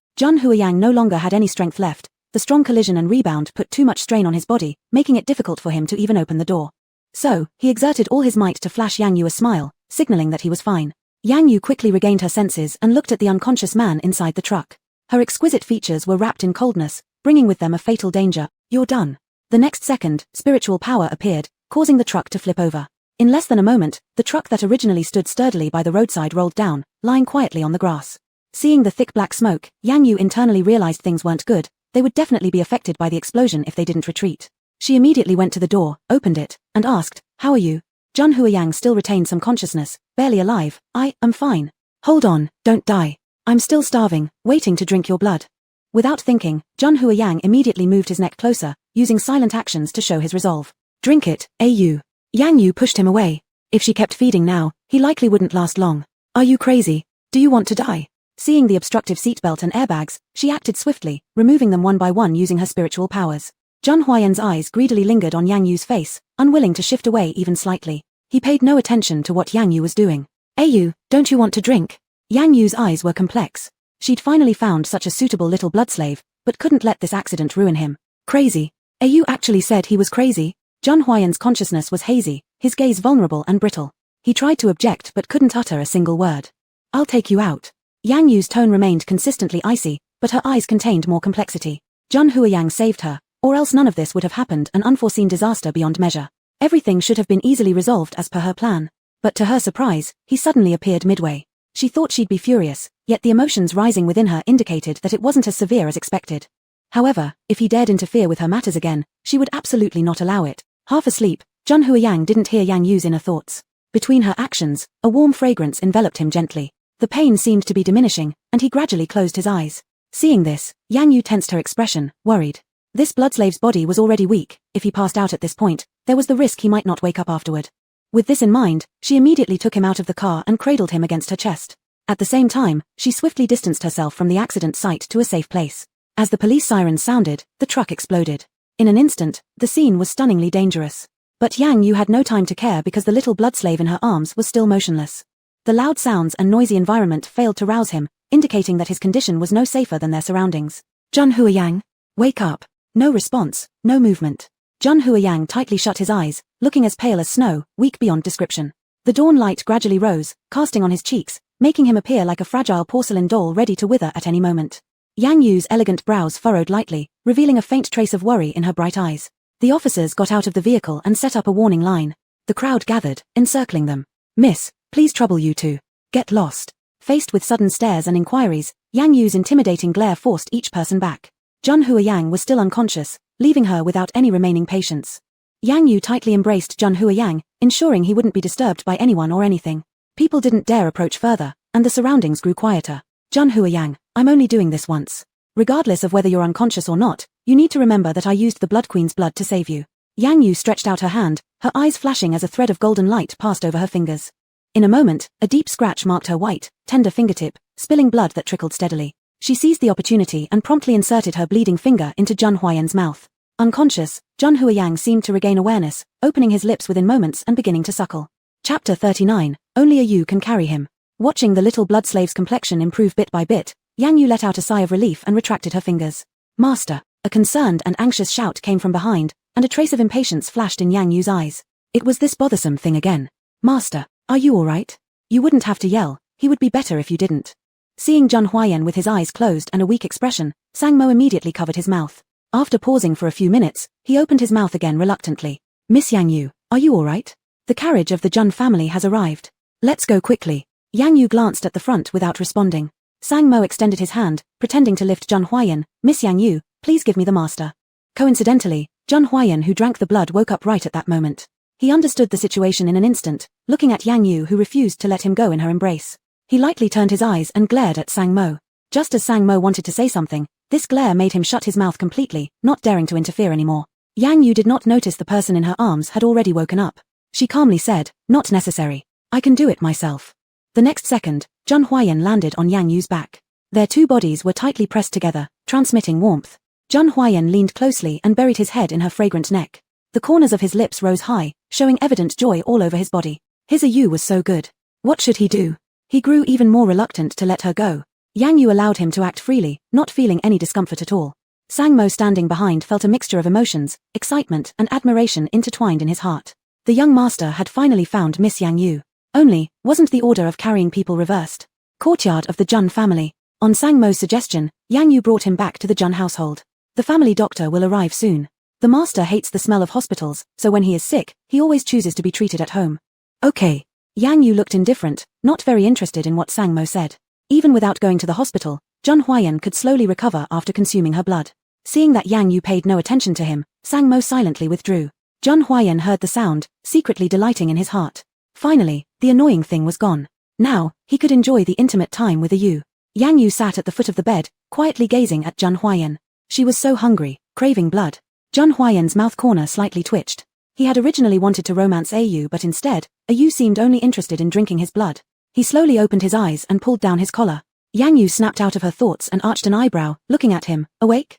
no longer had any strength left. The strong collision and rebound put too much strain on his body, making it difficult for him to even open the door. So, he exerted all his might to flash Yang Yu a smile, signaling that he was fine. Yang Yu quickly regained her senses and looked at the unconscious man inside the truck. Her exquisite features were wrapped in coldness, bringing with them a fatal danger. You're done. The next second, spiritual power appeared, causing the truck to flip over. In less than a moment, the truck that originally stood sturdily by the roadside rolled down, lying quietly on the grass. Seeing the thick black smoke, Yang Yu internally realized things weren't good. They would definitely be affected by the explosion if they didn't retreat. She immediately went to the door, opened it, and asked, "How are you?" Jun Huayang still retained some consciousness, barely alive. I'm fine. Hold on, don't die. I'm still starving, waiting to drink your blood." Without thinking, Jun Huayang immediately moved his neck closer, using silent actions to show his resolve. "Drink it, AU." Yang Yu pushed him away. If she kept feeding now, he likely wouldn't last long. "Are you crazy? Do you want to die?" Seeing the obstructive seatbelt and airbags, she acted swiftly, removing them one by one using her spiritual powers. Jun Huayan's eyes greedily lingered on Yang Yu's face, unwilling to shift away even slightly. He paid no attention to what Yang Yu was doing. "AU, don't you want to drink?" Yang Yu's eyes were complex. She'd finally found such a suitable little blood slave, but couldn't let this accident ruin him. Crazy. AU actually said he was crazy. Jun Huayan's consciousness was hazy, his gaze vulnerable and brittle. He tried to object but couldn't utter a single word. "I'll take you out." Yang Yu's tone remained consistently icy, but her eyes contained more complexity. Jun Huayang saved her, or else none of this would have happened, an unforeseen disaster beyond measure. Everything should have been easily resolved as per her plan. But to her surprise, he suddenly appeared midway. She thought she'd be furious, yet the emotions rising within her indicated that it wasn't as severe as expected. However, if he dared interfere with her matters again, she would absolutely not allow it. Half asleep, Jun Huayang didn't hear Yang Yu's inner thoughts. Between her actions, a warm fragrance enveloped him gently. The pain seemed to be diminishing, and he gradually closed his eyes. Seeing this, Yang Yu tensed her expression, worried. This bloodslave's body was already weak. If he passed out at this point, there was the risk he might not wake up afterward. With this in mind, she immediately took him out of the car and cradled him against her chest. At the same time, she swiftly distanced herself from the accident site to a safe place. As the police sirens sounded, the truck exploded. In an instant, the scene was stunningly dangerous. But Yang Yu had no time to care because the little bloodslave in her arms was still motionless. The loud sounds and noisy environment failed to rouse him, indicating that his condition was no safer than their surroundings. Jun Huayang, wake up. No response, no movement. Jun Huayang tightly shut his eyes, looking as pale as snow, weak beyond description. The dawn light gradually rose, casting on his cheeks, making him appear like a fragile porcelain doll ready to wither at any moment. Yang Yu's elegant brows furrowed lightly, revealing a faint trace of worry in her bright eyes. The officers got out of the vehicle and set up a warning line. The crowd gathered, encircling them. Miss, please trouble you two. Get lost. Faced with sudden stares and inquiries, Yang Yu's intimidating glare forced each person back. Jun Huayang was still unconscious, leaving her without any remaining patience. Yang Yu tightly embraced Jun Huayang, ensuring he wouldn't be disturbed by anyone or anything. People didn't dare approach further, and the surroundings grew quieter. Jun Huayang, I'm only doing this once. Regardless of whether you're unconscious or not, you need to remember that I used the Blood Queen's blood to save you. Yang Yu stretched out her hand, her eyes flashing as a thread of golden light passed over her fingers. In a moment, a deep scratch marked her white, tender fingertip, spilling blood that trickled steadily. She seized the opportunity and promptly inserted her bleeding finger into Jun Huayan's mouth. Unconscious, Jun Huayang seemed to regain awareness, opening his lips within moments and beginning to suckle. Chapter 39, Only a Yu can carry him. Watching the little blood slave's complexion improve bit by bit, Yang Yu let out a sigh of relief and retracted her fingers. Master! A concerned and anxious shout came from behind, and a trace of impatience flashed in Yang Yu's eyes. It was this bothersome thing again. Master, are you alright? You wouldn't have to yell, he would be better if you didn't. Seeing Jun Huayan with his eyes closed and a weak expression, Sang Mo immediately covered his mouth. After pausing for a few minutes, he opened his mouth again reluctantly. Miss Yang Yu, are you alright? The carriage of the Jun family has arrived. Let's go quickly. Yang Yu glanced at the front without responding. Sang Mo extended his hand, pretending to lift Jun Huayan. Miss Yang Yu, please give me the master. Coincidentally, Jun Huayan, who drank the blood, woke up right at that moment. He understood the situation in an instant, looking at Yang Yu, who refused to let him go in her embrace. He lightly turned his eyes and glared at Sang Mo. Just as Sang Mo wanted to say something, this glare made him shut his mouth completely, not daring to interfere anymore. Yang Yu did not notice the person in her arms had already woken up. She calmly said, "Not necessary. I can do it myself." The next second, Jun Huayan landed on Yang Yu's back. Their two bodies were tightly pressed together, transmitting warmth. Jun Huayan leaned closely and buried his head in her fragrant neck. The corners of his lips rose high, showing evident joy all over his body. His Yu was so good. What should he do? He grew even more reluctant to let her go. Yang Yu allowed him to act freely, not feeling any discomfort at all. Sang Mo standing behind felt a mixture of emotions, excitement and admiration intertwined in his heart. The young master had finally found Miss Yang Yu. Only, wasn't the order of carrying people reversed? Courtyard of the Jun family. On Sang Mo's suggestion, Yang Yu brought him back to the Jun household. The family doctor will arrive soon. The master hates the smell of hospitals, so when he is sick, he always chooses to be treated at home. Okay. Yang Yu looked indifferent, not very interested in what Sang Mo said. Even without going to the hospital, Jun Huayan could slowly recover after consuming her blood. Seeing that Yang Yu paid no attention to him, Sang Mo silently withdrew. Jun Huayan heard the sound, secretly delighting in his heart. Finally, the annoying thing was gone. Now, he could enjoy the intimate time with Yu. Yang Yu sat at the foot of the bed, quietly gazing at Jun Huayan. She was so hungry, craving blood. Jun Huayan's mouth corner slightly twitched. He had originally wanted to romance Yu, but instead, Yu seemed only interested in drinking his blood. He slowly opened his eyes and pulled down his collar. Yang Yu snapped out of her thoughts and arched an eyebrow, looking at him. Awake?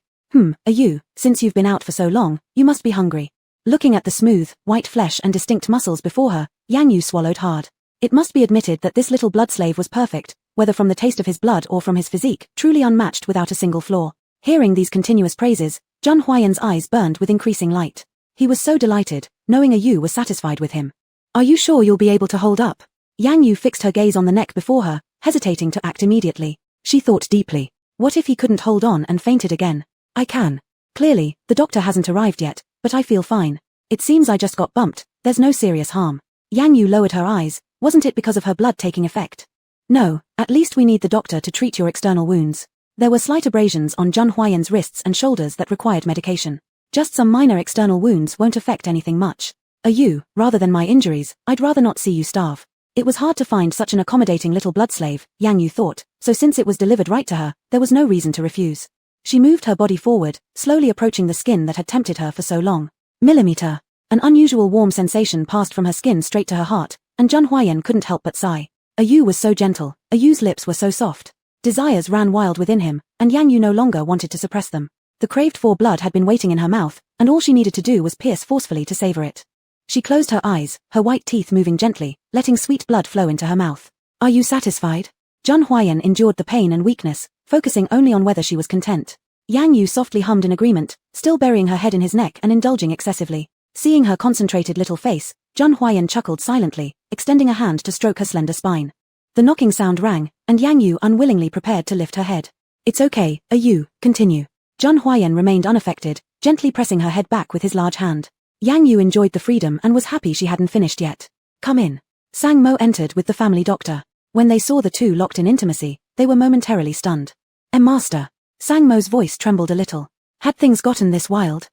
Yu, since you've been out for so long, you must be hungry. Looking at the smooth, white flesh and distinct muscles before her, Yang Yu swallowed hard. It must be admitted that this little blood slave was perfect, whether from the taste of his blood or from his physique, truly unmatched without a single flaw. Hearing these continuous praises, Jun Huayan's eyes burned with increasing light. He was so delighted, knowing Yu was satisfied with him. Are you sure you'll be able to hold up? Yang Yu fixed her gaze on the neck before her, hesitating to act immediately. She thought deeply. What if he couldn't hold on and fainted again? I can. Clearly, the doctor hasn't arrived yet, but I feel fine. It seems I just got bumped, there's no serious harm. Yang Yu lowered her eyes. Wasn't it because of her blood taking effect? No, at least we need the doctor to treat your external wounds. There were slight abrasions on Jun Huayan's wrists and shoulders that required medication. Just some minor external wounds won't affect anything much. You, rather than my injuries, I'd rather not see you starve. It was hard to find such an accommodating little blood slave, Yang Yu thought, so since it was delivered right to her, there was no reason to refuse. She moved her body forward, slowly approaching the skin that had tempted her for so long. Millimeter. An unusual warm sensation passed from her skin straight to her heart, and Zhen Huayan couldn't help but sigh. Yu was so gentle, Yu's lips were so soft. Desires ran wild within him, and Yang Yu no longer wanted to suppress them. The craved-for blood had been waiting in her mouth, and all she needed to do was pierce forcefully to savor it. She closed her eyes, her white teeth moving gently, letting sweet blood flow into her mouth. Are you satisfied? Zhen Huayan endured the pain and weakness, focusing only on whether she was content. Yang Yu softly hummed in agreement, still burying her head in his neck and indulging excessively. Seeing her concentrated little face, Zhen Huayan chuckled silently, extending a hand to stroke her slender spine. The knocking sound rang, and Yang Yu unwillingly prepared to lift her head. It's okay, Yu, continue. Zhen Huayan remained unaffected, gently pressing her head back with his large hand. Yang Yu enjoyed the freedom and was happy she hadn't finished yet. Come in. Sang Mo entered with the family doctor. When they saw the two locked in intimacy, they were momentarily stunned. Master. Sang Mo's voice trembled a little. Had things gotten this wild?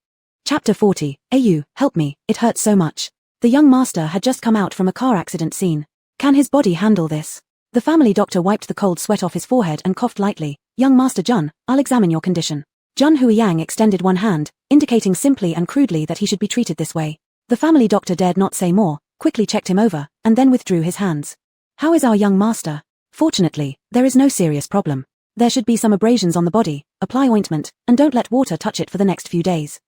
Chapter 40, Yu, help me, it hurts so much. The young master had just come out from a car accident scene. Can his body handle this? The family doctor wiped the cold sweat off his forehead and coughed lightly. Young Master Zhen, I'll examine your condition. Zhen Huiyang extended one hand, indicating simply and crudely that he should be treated this way. The family doctor dared not say more, quickly checked him over, and then withdrew his hands. How is our young master? Fortunately, there is no serious problem. There should be some abrasions on the body, apply ointment, and don't let water touch it for the next few days.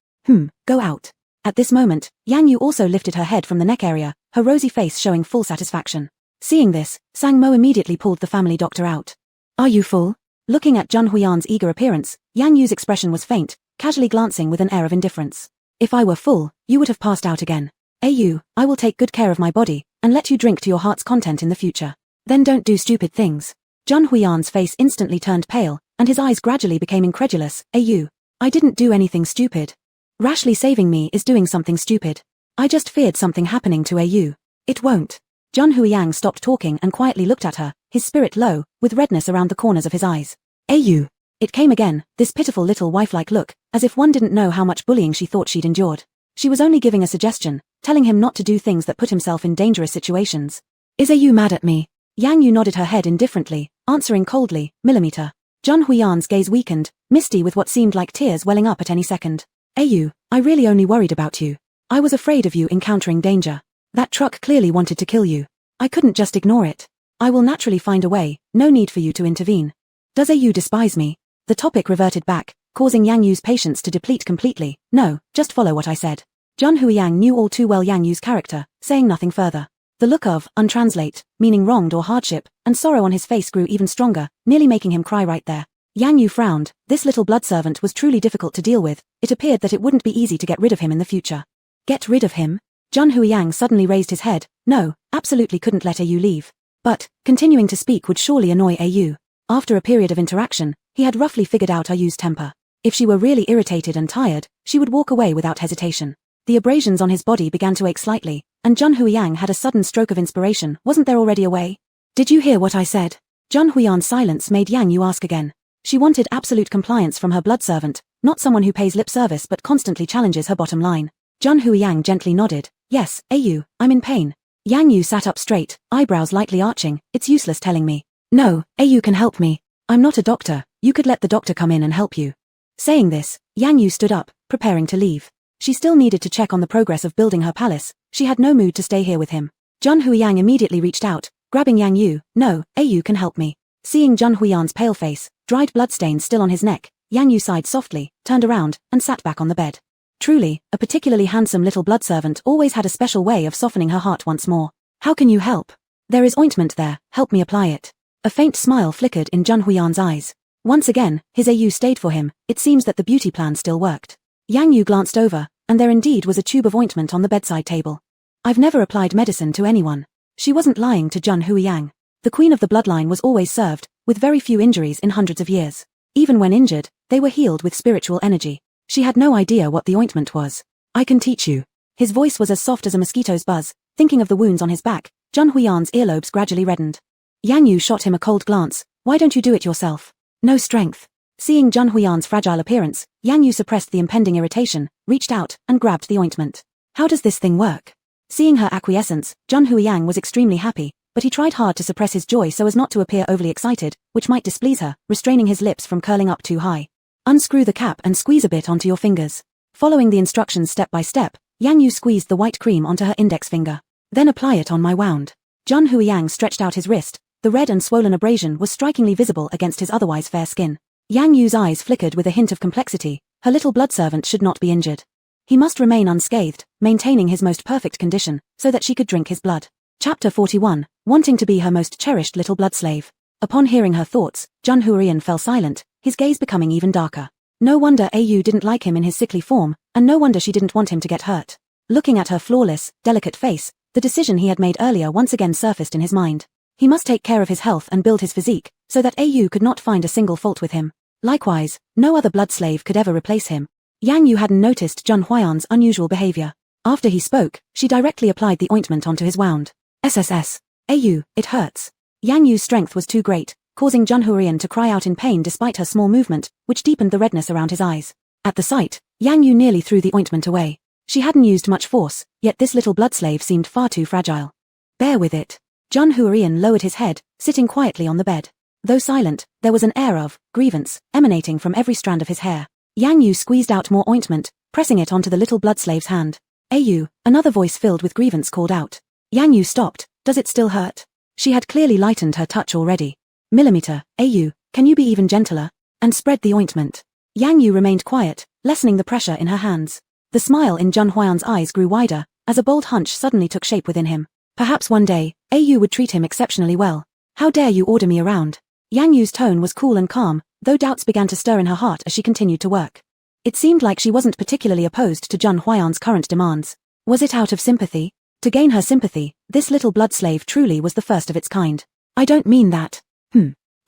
Go out. At this moment, Yang Yu also lifted her head from the neck area, her rosy face showing full satisfaction. Seeing this, Sang Mo immediately pulled the family doctor out. Are you full? Looking at Zhen Huiyan's eager appearance, Yang Yu's expression was faint, casually glancing with an air of indifference. If I were full, you would have passed out again. Yu, I will take good care of my body, and let you drink to your heart's content in the future. Then don't do stupid things. Zhen Huiyan's face instantly turned pale, and his eyes gradually became incredulous. Yu, I didn't do anything stupid. Rashly saving me is doing something stupid. I just feared something happening to Yu. It won't. Zhen Huiyang stopped talking and quietly looked at her, his spirit low, with redness around the corners of his eyes. Yu. It came again, this pitiful little wife-like look, as if one didn't know how much bullying she thought she'd endured. She was only giving a suggestion, telling him not to do things that put himself in dangerous situations. Is Yu mad at me? Yang Yu nodded her head indifferently, answering coldly, millimeter. Zhen Huiyan's gaze weakened, misty with what seemed like tears welling up at any second. Yu, I really only worried about you. I was afraid of you encountering danger. That truck clearly wanted to kill you. I couldn't just ignore it. I will naturally find a way, no need for you to intervene. Does Yu despise me? The topic reverted back, causing Yang Yu's patience to deplete completely. No, just follow what I said. Zhen Huiyang knew all too well Yang Yu's character, saying nothing further. The look of, untranslate, meaning wronged or hardship, and sorrow on his face grew even stronger, nearly making him cry right there. Yang Yu frowned. This little blood servant was truly difficult to deal with. It appeared that it wouldn't be easy to get rid of him in the future. Get rid of him? Zhen Huiyang suddenly raised his head. No, absolutely couldn't let Yu leave. But, continuing to speak would surely annoy Yu. After a period of interaction, he had roughly figured out Yu's temper. If she were really irritated and tired, she would walk away without hesitation. The abrasions on his body began to ache slightly, and Zhen Huiyang had a sudden stroke of inspiration. Wasn't there already a way? Did you hear what I said? Zhen Huiyan's silence made Yang Yu ask again. She wanted absolute compliance from her blood servant, not someone who pays lip service but constantly challenges her bottom line. Zhen Huiyang gently nodded. Yes, Yu, I'm in pain. Yang Yu sat up straight, eyebrows lightly arching. It's useless telling me. No, Yu can help me. I'm not a doctor, you could let the doctor come in and help you. Saying this, Yang Yu stood up, preparing to leave. She still needed to check on the progress of building her palace. She had no mood to stay here with him. Zhen Huiyang immediately reached out, grabbing Yang Yu. No, Yu can help me. Seeing Zhen Huiyan's pale face, dried bloodstains still on his neck, Yang Yu sighed softly, turned around, and sat back on the bed. Truly, a particularly handsome little blood servant always had a special way of softening her heart once more. How can you help? There is ointment there, help me apply it. A faint smile flickered in Zhen Huiyan's eyes. Once again, his Yu stayed for him. It seems that the beauty plan still worked. Yang Yu glanced over, and there indeed was a tube of ointment on the bedside table. I've never applied medicine to anyone. She wasn't lying to Zhen Huiyang. The queen of the bloodline was always served, with very few injuries in hundreds of years. Even when injured, they were healed with spiritual energy. She had no idea what the ointment was. I can teach you. His voice was as soft as a mosquito's buzz. Thinking of the wounds on his back, Zhen Huiyan's earlobes gradually reddened. Yang Yu shot him a cold glance. Why don't you do it yourself? No strength. Seeing Zhen Huiyan's fragile appearance, Yang Yu suppressed the impending irritation, reached out, and grabbed the ointment. How does this thing work? Seeing her acquiescence, Jun Huiyang was extremely happy, but he tried hard to suppress his joy so as not to appear overly excited, which might displease her, restraining his lips from curling up too high. Unscrew the cap and squeeze a bit onto your fingers. Following the instructions step by step, Yang Yu squeezed the white cream onto her index finger. Then apply it on my wound. Jun Huiyang stretched out his wrist. The red and swollen abrasion was strikingly visible against his otherwise fair skin. Yang Yu's eyes flickered with a hint of complexity. Her little blood servant should not be injured. He must remain unscathed, maintaining his most perfect condition, so that she could drink his blood. Chapter 41, wanting to be her most cherished little blood slave. Upon hearing her thoughts, Jun Huiyang fell silent, his gaze becoming even darker. No wonder Au didn't like him in his sickly form, and no wonder she didn't want him to get hurt. Looking at her flawless, delicate face, the decision he had made earlier once again surfaced in his mind. He must take care of his health and build his physique, so that Au could not find a single fault with him. Likewise, no other blood slave could ever replace him. Yang Yu hadn't noticed Jun Huiyang's unusual behavior. After he spoke, she directly applied the ointment onto his wound. SSS. Au, it hurts. Yang Yu's strength was too great, causing Jun Huiyang to cry out in pain despite her small movement, which deepened the redness around his eyes. At the sight, Yang Yu nearly threw the ointment away. She hadn't used much force, yet this little blood slave seemed far too fragile. Bear with it. Jun Huiyang lowered his head, sitting quietly on the bed. Though silent, there was an air of grievance emanating from every strand of his hair. Yang Yu squeezed out more ointment, pressing it onto the little blood slave's hand. Au, another voice filled with grievance called out. Yang Yu stopped. Does it still hurt? She had clearly lightened her touch already. Millimeter, Au, can you be even gentler? And spread the ointment. Yang Yu remained quiet, lessening the pressure in her hands. The smile in Jun Huiyang's eyes grew wider, as a bold hunch suddenly took shape within him. Perhaps one day, Au would treat him exceptionally well. How dare you order me around? Yang Yu's tone was cool and calm, though doubts began to stir in her heart as she continued to work. It seemed like she wasn't particularly opposed to Jun Huiyang's current demands. Was it out of sympathy? To gain her sympathy, this little blood slave truly was the first of its kind. I don't mean that.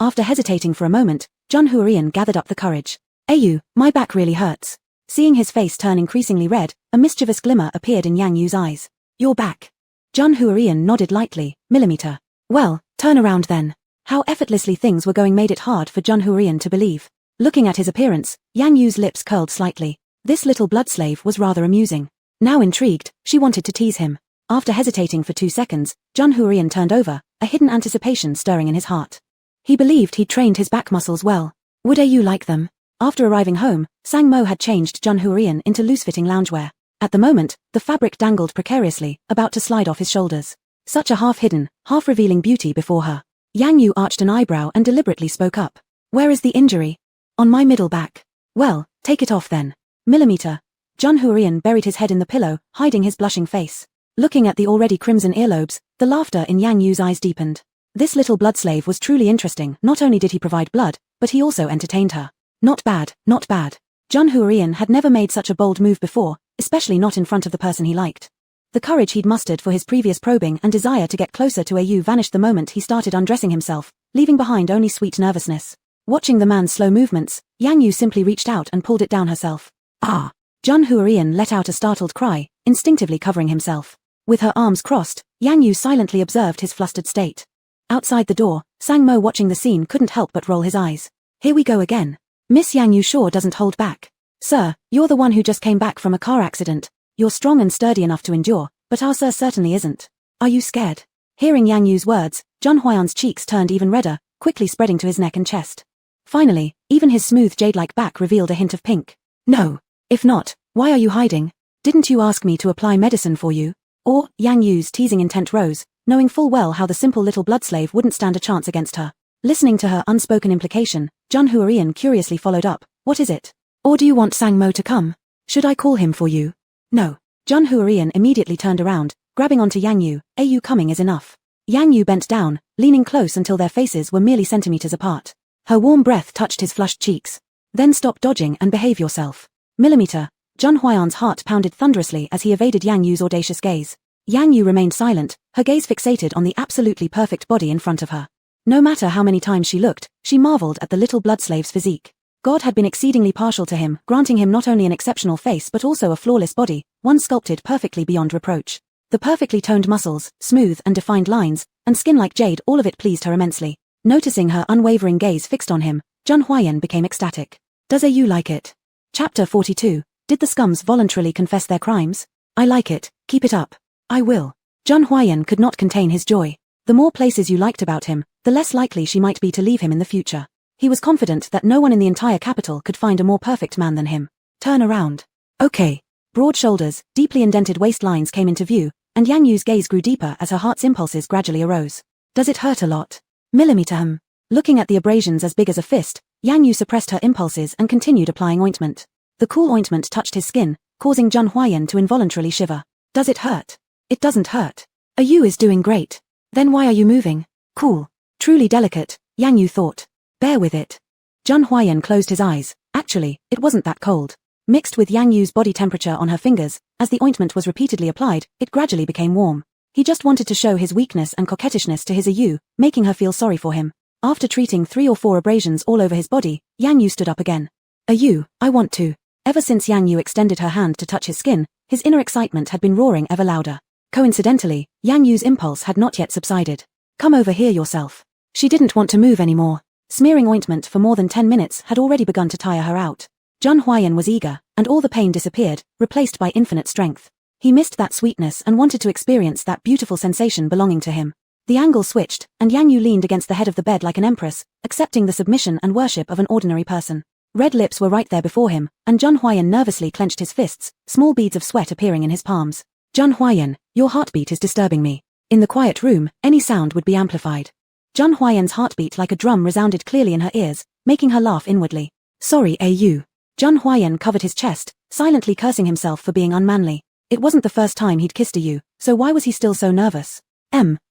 After hesitating for a moment, Jun Huiyang gathered up the courage. Au, my back really hurts. Seeing his face turn increasingly red, a mischievous glimmer appeared in Yang Yu's eyes. Your back. Jun Huiyang nodded lightly. Millimeter. Well, turn around then. How effortlessly things were going made it hard for Jun Huiyang to believe. Looking at his appearance, Yang Yu's lips curled slightly. This little blood slave was rather amusing. Now intrigued, she wanted to tease him. After hesitating for 2 seconds, Jun Huiyang turned over, a hidden anticipation stirring in his heart. He believed he'd trained his back muscles well. Would Au like them? After arriving home, Sang Mo had changed Jun Huiyang into loose-fitting loungewear. At the moment, the fabric dangled precariously, about to slide off his shoulders. Such a half-hidden, half-revealing beauty before her. Yang Yu arched an eyebrow and deliberately spoke up. Where is the injury? On my middle back. Well, take it off then. Millimeter. Jun Huiyang buried his head in the pillow, hiding his blushing face. Looking at the already crimson earlobes, the laughter in Yang Yu's eyes deepened. This little blood slave was truly interesting. Not only did he provide blood, but he also entertained her. Not bad, not bad. Jun Huiyang had never made such a bold move before, especially not in front of the person he liked. The courage he'd mustered for his previous probing and desire to get closer to Au vanished the moment he started undressing himself, leaving behind only sweet nervousness. Watching the man's slow movements, Yang Yu simply reached out and pulled it down herself. Ah! Jun Huiyang let out a startled cry, instinctively covering himself. With her arms crossed, Yang Yu silently observed his flustered state. Outside the door, Sang Mo watching the scene couldn't help but roll his eyes. Here we go again. Miss Yang Yu sure doesn't hold back. Sir, you're the one who just came back from a car accident. You're strong and sturdy enough to endure, but our sir certainly isn't. Are you scared? Hearing Yang Yu's words, Jun Huiyang's cheeks turned even redder, quickly spreading to his neck and chest. Finally, even his smooth jade-like back revealed a hint of pink. No. If not, why are you hiding? Didn't you ask me to apply medicine for you? Or, Yang Yu's teasing intent rose, knowing full well how the simple little blood slave wouldn't stand a chance against her. Listening to her unspoken implication, Jun Huiyang curiously followed up. What is it? Or do you want Sang Mo to come? Should I call him for you? No. Jun Huiyang immediately turned around, grabbing onto Yang Yu. Au coming is enough. Yang Yu bent down, leaning close until their faces were merely centimeters apart. Her warm breath touched his flushed cheeks. Then stop dodging and behave yourself. Millimeter. Jun Huiyang's heart pounded thunderously as he evaded Yang Yu's audacious gaze. Yang Yu remained silent, her gaze fixated on the absolutely perfect body in front of her. No matter how many times she looked, she marveled at the little blood slave's physique. God had been exceedingly partial to him, granting him not only an exceptional face but also a flawless body, one sculpted perfectly beyond reproach. The perfectly toned muscles, smooth and defined lines, and skin like jade, all of it pleased her immensely. Noticing her unwavering gaze fixed on him, Jun Huiyang became ecstatic. Does Au like it? Chapter 42. Did the scums voluntarily confess their crimes? I like it, keep it up. I will. Zhang Huayan could not contain his joy. The more places you liked about him, the less likely she might be to leave him in the future. He was confident that no one in the entire capital could find a more perfect man than him. Turn around. Okay. Broad shoulders, deeply indented waistlines came into view, and Yang Yu's gaze grew deeper as her heart's impulses gradually arose. Does it hurt a lot? Millimeter. Looking at the abrasions as big as a fist, Yang Yu suppressed her impulses and continued applying ointment. The cool ointment touched his skin, causing Zhang Huayan to involuntarily shiver. Does it hurt? It doesn't hurt. Yu is doing great. Then why are you moving? Cool. Truly delicate, Yang Yu thought. Bear with it. Zhang Huayan closed his eyes. Actually, it wasn't that cold. Mixed with Yang Yu's body temperature on her fingers, as the ointment was repeatedly applied, it gradually became warm. He just wanted to show his weakness and coquettishness to his Yu, making her feel sorry for him. After treating 3 or 4 abrasions all over his body, Yang Yu stood up again. Yu, I want to. Ever since Yang Yu extended her hand to touch his skin, his inner excitement had been roaring ever louder. Coincidentally, Yang Yu's impulse had not yet subsided. Come over here yourself. She didn't want to move anymore. Smearing ointment for more than 10 minutes had already begun to tire her out. Zhang Huayan was eager, and all the pain disappeared, replaced by infinite strength. He missed that sweetness and wanted to experience that beautiful sensation belonging to him. The angle switched, and Yang Yu leaned against the head of the bed like an empress, accepting the submission and worship of an ordinary person. Red lips were right there before him, and Zhang Huayan nervously clenched his fists, small beads of sweat appearing in his palms. Zhang Huayan, your heartbeat is disturbing me. In the quiet room, any sound would be amplified. Zhang Huayan's heartbeat like a drum resounded clearly in her ears, making her laugh inwardly. Sorry, Yu. Zhang Huayan covered his chest, silently cursing himself for being unmanly. It wasn't the first time he'd kissed Yu, so why was he still so nervous?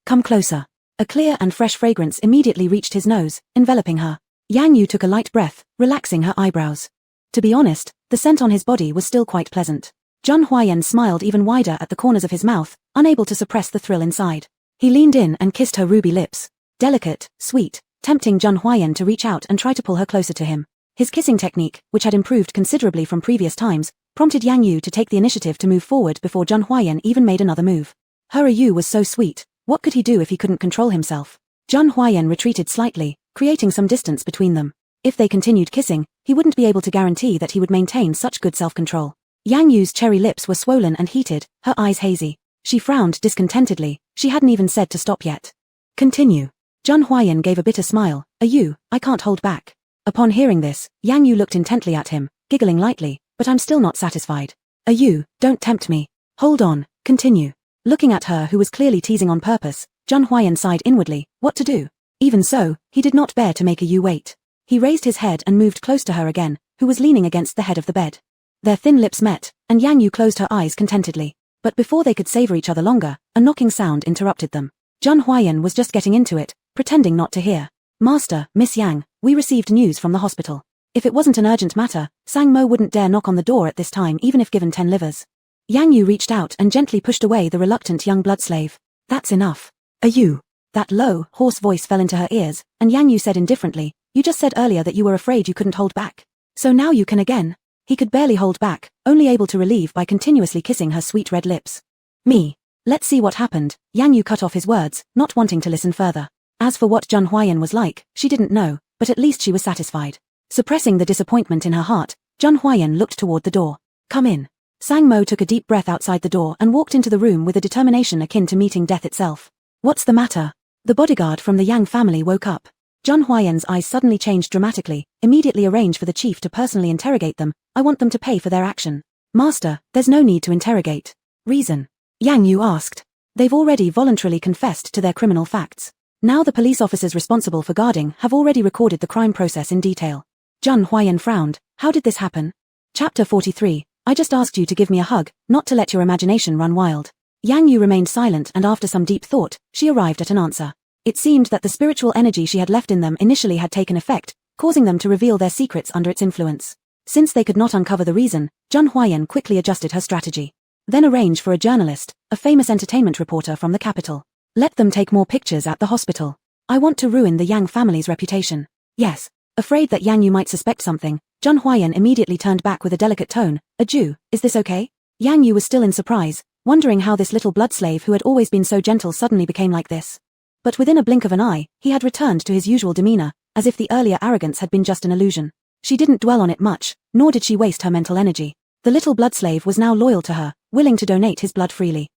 Come closer. A clear and fresh fragrance immediately reached his nose, enveloping her. Yang Yu took a light breath, relaxing her eyebrows. To be honest, the scent on his body was still quite pleasant. Zhang Huayan smiled even wider at the corners of his mouth, unable to suppress the thrill inside. He leaned in and kissed her ruby lips. Delicate, sweet, tempting Zhang Huayan to reach out and try to pull her closer to him. His kissing technique, which had improved considerably from previous times, prompted Yang Yu to take the initiative to move forward before Zhang Huayan even made another move. Her Yu was so sweet, what could he do if he couldn't control himself? Zhang Huayan retreated slightly, creating some distance between them. If they continued kissing, he wouldn't be able to guarantee that he would maintain such good self-control. Yang Yu's cherry lips were swollen and heated, her eyes hazy. She frowned discontentedly, she hadn't even said to stop yet. Continue. Zhang Huayan gave a bitter smile. Yu, I can't hold back. Upon hearing this, Yang Yu looked intently at him, giggling lightly, but I'm still not satisfied. Yu, don't tempt me. Hold on, continue. Looking at her who was clearly teasing on purpose, Zhang Huayan sighed inwardly, what to do? Even so, he did not bear to make Yu wait. He raised his head and moved close to her again, who was leaning against the head of the bed. Their thin lips met, and Yang Yu closed her eyes contentedly. But before they could savor each other longer, a knocking sound interrupted them. Zhang Huayan was just getting into it, pretending not to hear. Master, Miss Yang, we received news from the hospital. If it wasn't an urgent matter, Sang Mo wouldn't dare knock on the door at this time even if given 10 livers. Yang Yu reached out and gently pushed away the reluctant young blood slave. That's enough. Yu. That low, hoarse voice fell into her ears, and Yang Yu said indifferently, you just said earlier that you were afraid you couldn't hold back. So now you can again. He could barely hold back, only able to relieve by continuously kissing her sweet red lips. Me. Let's see what happened. Yang Yu cut off his words, not wanting to listen further. As for what Zhang Huayan was like, she didn't know, but at least she was satisfied. Suppressing the disappointment in her heart, Zhang Huayan looked toward the door. Come in. Sang Mo took a deep breath outside the door and walked into the room with a determination akin to meeting death itself. What's the matter? The bodyguard from the Yang family woke up. Zhang Huayan's eyes suddenly changed dramatically, immediately arranged for the chief to personally interrogate them. I want them to pay for their action. Master, there's no need to interrogate. Reason? Yang Yu asked. They've already voluntarily confessed to their criminal facts. Now the police officers responsible for guarding have already recorded the crime process in detail. Zhang Huayan frowned. How did this happen? Chapter 43. I just asked you to give me a hug, not to let your imagination run wild. Yang Yu remained silent and after some deep thought, she arrived at an answer. It seemed that the spiritual energy she had left in them initially had taken effect, causing them to reveal their secrets under its influence. Since they could not uncover the reason, Zhang Huayan quickly adjusted her strategy. Then arrange for a journalist, a famous entertainment reporter from the capital. Let them take more pictures at the hospital. I want to ruin the Yang family's reputation. Yes. Afraid that Yang Yu might suspect something, Zhang Huayan immediately turned back with a delicate tone. A Jew, is this okay? Yang Yu was still in surprise, wondering how this little blood slave who had always been so gentle suddenly became like this. But within a blink of an eye, he had returned to his usual demeanor, as if the earlier arrogance had been just an illusion. She didn't dwell on it much, nor did she waste her mental energy. The little blood slave was now loyal to her, willing to donate his blood freely.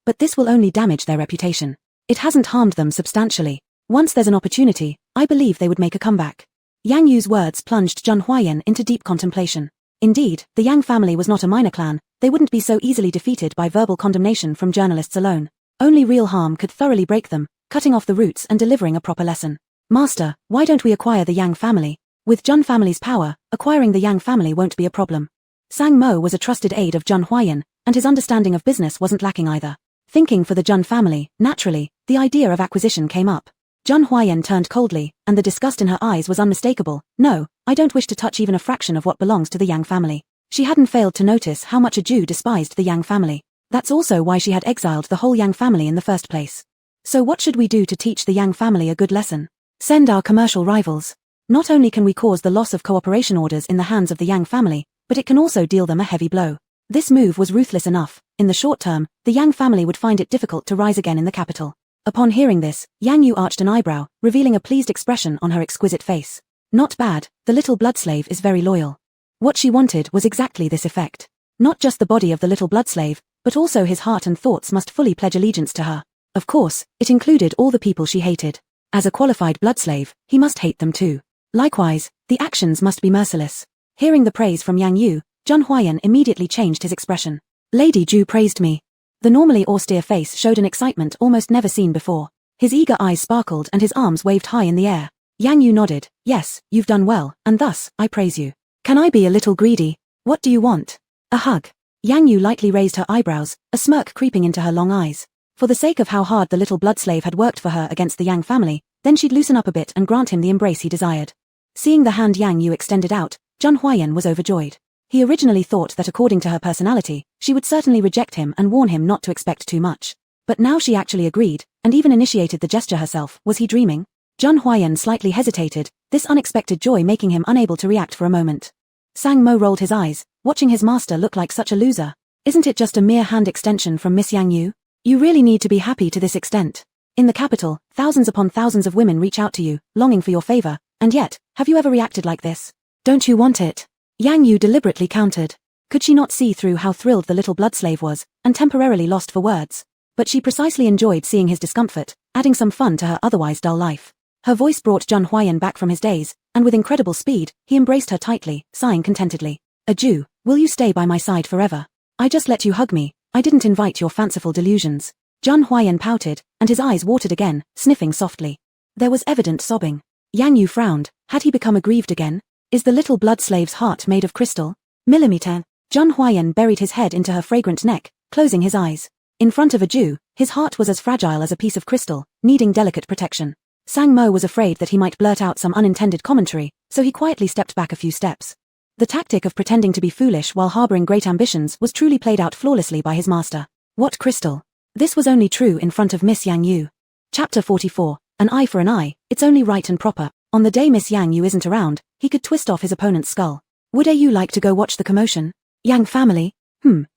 But this will only damage their reputation. It hasn't harmed them substantially. Once there's an opportunity, I believe they would make a comeback. Yang Yu's words plunged Zheng Huayan into deep contemplation. Indeed, the Yang family was not a minor clan. They wouldn't be so easily defeated by verbal condemnation from journalists alone. Only real harm could thoroughly break them, cutting off the roots and delivering a proper lesson. Master, why don't we acquire the Yang family? With Zheng family's power, acquiring the Yang family won't be a problem. Sang Mo was a trusted aide of Zheng Huayan, and his understanding of business wasn't lacking either. Thinking for the Zheng family, naturally, the idea of acquisition came up. Zheng Huayan turned coldly, and the disgust in her eyes was unmistakable. No, I don't wish to touch even a fraction of what belongs to the Yang family. She hadn't failed to notice how much a Jew despised the Yang family. That's also why she had exiled the whole Yang family in the first place. So what should we do to teach the Yang family a good lesson? Send our commercial rivals. Not only can we cause the loss of cooperation orders in the hands of the Yang family, but it can also deal them a heavy blow. This move was ruthless enough. In the short term, the Yang family would find it difficult to rise again in the capital. Upon hearing this, Yang Yu arched an eyebrow, revealing a pleased expression on her exquisite face. Not bad, the little blood slave is very loyal. What she wanted was exactly this effect. Not just the body of the little blood slave, but also his heart and thoughts must fully pledge allegiance to her. Of course, it included all the people she hated. As a qualified blood slave, he must hate them too. Likewise, the actions must be merciless. Hearing the praise from Yang Yu, Zheng Huayan immediately changed his expression. Lady Ju praised me. The normally austere face showed an excitement almost never seen before. His eager eyes sparkled and his arms waved high in the air. Yang Yu nodded. Yes, you've done well, and thus, I praise you. Can I be a little greedy? What do you want? A hug. Yang Yu lightly raised her eyebrows, a smirk creeping into her long eyes. For the sake of how hard the little blood slave had worked for her against the Yang family, then she'd loosen up a bit and grant him the embrace he desired. Seeing the hand Yang Yu extended out, Zheng Huayan was overjoyed. He originally thought that according to her personality, she would certainly reject him and warn him not to expect too much. But now she actually agreed, and even initiated the gesture herself. Was he dreaming? Zheng Huayan slightly hesitated, this unexpected joy making him unable to react for a moment. Sang Mo rolled his eyes, watching his master look like such a loser. Isn't it just a mere hand extension from Miss Yang Yu? You really need to be happy to this extent. In the capital, thousands upon thousands of women reach out to you, longing for your favor, and yet, have you ever reacted like this? Don't you want it? Yang Yu deliberately countered. Could she not see through how thrilled the little blood slave was, and temporarily lost for words? But she precisely enjoyed seeing his discomfort, adding some fun to her otherwise dull life. Her voice brought Zheng Huayan back from his daze, and with incredible speed, he embraced her tightly, sighing contentedly. A Jew, will you stay by my side forever? I just let you hug me, I didn't invite your fanciful delusions. Zheng Huayan pouted, and his eyes watered again, sniffing softly. There was evident sobbing. Yang Yu frowned. Had he become aggrieved again? Is the little blood slave's heart made of crystal? Millimeter. Zheng Huayan buried his head into her fragrant neck, closing his eyes. In front of a Jew, his heart was as fragile as a piece of crystal, needing delicate protection. Sang Mo was afraid that he might blurt out some unintended commentary, so he quietly stepped back a few steps. The tactic of pretending to be foolish while harboring great ambitions was truly played out flawlessly by his master. What crystal? This was only true in front of Miss Yang Yu. Chapter 44. An eye for an eye, it's only right and proper. On the day Miss Yang Yu isn't around, he could twist off his opponent's skull. Would you like to go watch the commotion? Yang family?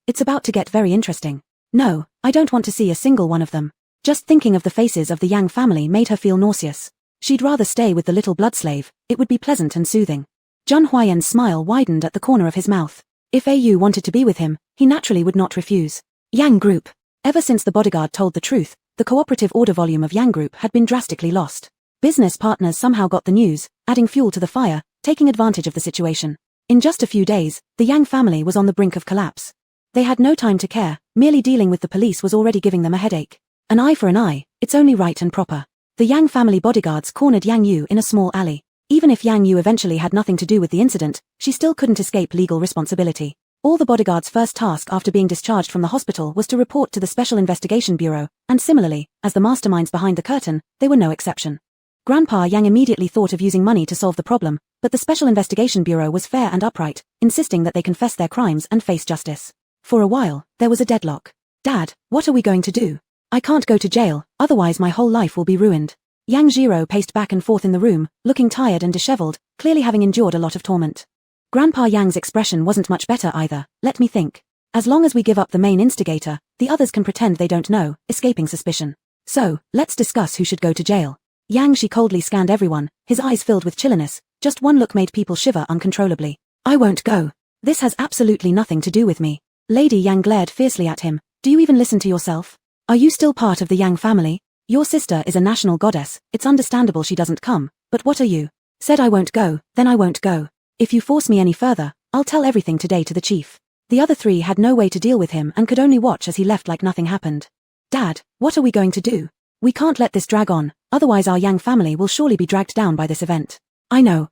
It's about to get very interesting. No, I don't want to see a single one of them. Just thinking of the faces of the Yang family made her feel nauseous. She'd rather stay with the little blood slave, it would be pleasant and soothing. Zheng Huayan's smile widened at the corner of his mouth. If Au wanted to be with him, he naturally would not refuse. Yang Group. Ever since the bodyguard told the truth, the cooperative order volume of Yang Group had been drastically lost. Business partners somehow got the news, adding fuel to the fire, taking advantage of the situation. In just a few days, the Yang family was on the brink of collapse. They had no time to care, merely dealing with the police was already giving them a headache. An eye for an eye, it's only right and proper. The Yang family bodyguards cornered Yang Yu in a small alley. Even if Yang Yu eventually had nothing to do with the incident, she still couldn't escape legal responsibility. All the bodyguards' first task after being discharged from the hospital was to report to the Special Investigation Bureau, and similarly, as the masterminds behind the curtain, they were no exception. Grandpa Yang immediately thought of using money to solve the problem, but the Special Investigation Bureau was fair and upright, insisting that they confess their crimes and face justice. For a while, there was a deadlock. Dad, what are we going to do? I can't go to jail, otherwise my whole life will be ruined. Yang Jiro paced back and forth in the room, looking tired and disheveled, clearly having endured a lot of torment. Grandpa Yang's expression wasn't much better either. Let me think. As long as we give up the main instigator, the others can pretend they don't know, escaping suspicion. So, let's discuss who should go to jail. Yang Shi coldly scanned everyone, his eyes filled with chilliness. Just one look made people shiver uncontrollably. I won't go. This has absolutely nothing to do with me. Lady Yang glared fiercely at him. Do you even listen to yourself? Are you still part of the Yang family? Your sister is a national goddess, it's understandable she doesn't come, but what are you? Said I won't go, then I won't go. If you force me any further, I'll tell everything today to the chief. The other three had no way to deal with him and could only watch as he left like nothing happened. Dad, what are we going to do? We can't let this drag on, otherwise our Yang family will surely be dragged down by this event. I know.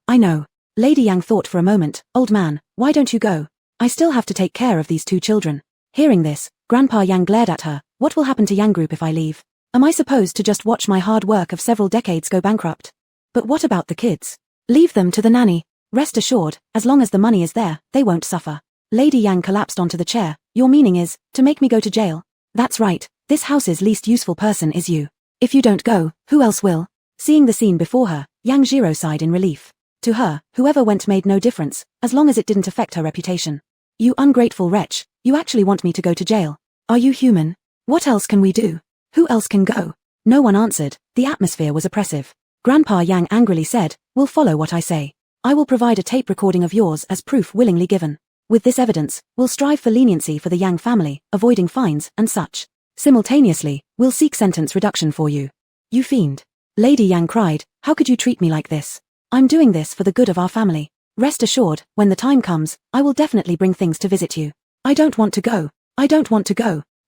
Lady Yang thought for a moment. Old man, why don't you go? I still have to take care of these two children. Hearing this, Grandpa Yang glared at her. What will happen to Yang Group if I leave? Am I supposed to just watch my hard work of several decades go bankrupt? But what about the kids? Leave them to the nanny. Rest assured, as long as the money is there, they won't suffer. Lady Yang collapsed onto the chair. Your meaning is, to make me go to jail? That's right, this house's least useful person is you. If you don't go, who else will? Seeing the scene before her, Yang Jiro sighed in relief. To her, whoever went made no difference, as long as it didn't affect her reputation. You ungrateful wretch, you actually want me to go to jail? Are you human? What else can we do? Who else can go? No one answered, the atmosphere was oppressive. Grandpa Yang angrily said, we'll follow what I say. I will provide a tape recording of yours as proof willingly given. With this evidence, we'll strive for leniency for the Yang family, avoiding fines and such. Simultaneously, we'll seek sentence reduction for you. You fiend. Lady Yang cried, how could you treat me like this? I'm doing this for the good of our family. Rest assured, when the time comes, I will definitely bring things to visit you. I don't want to go.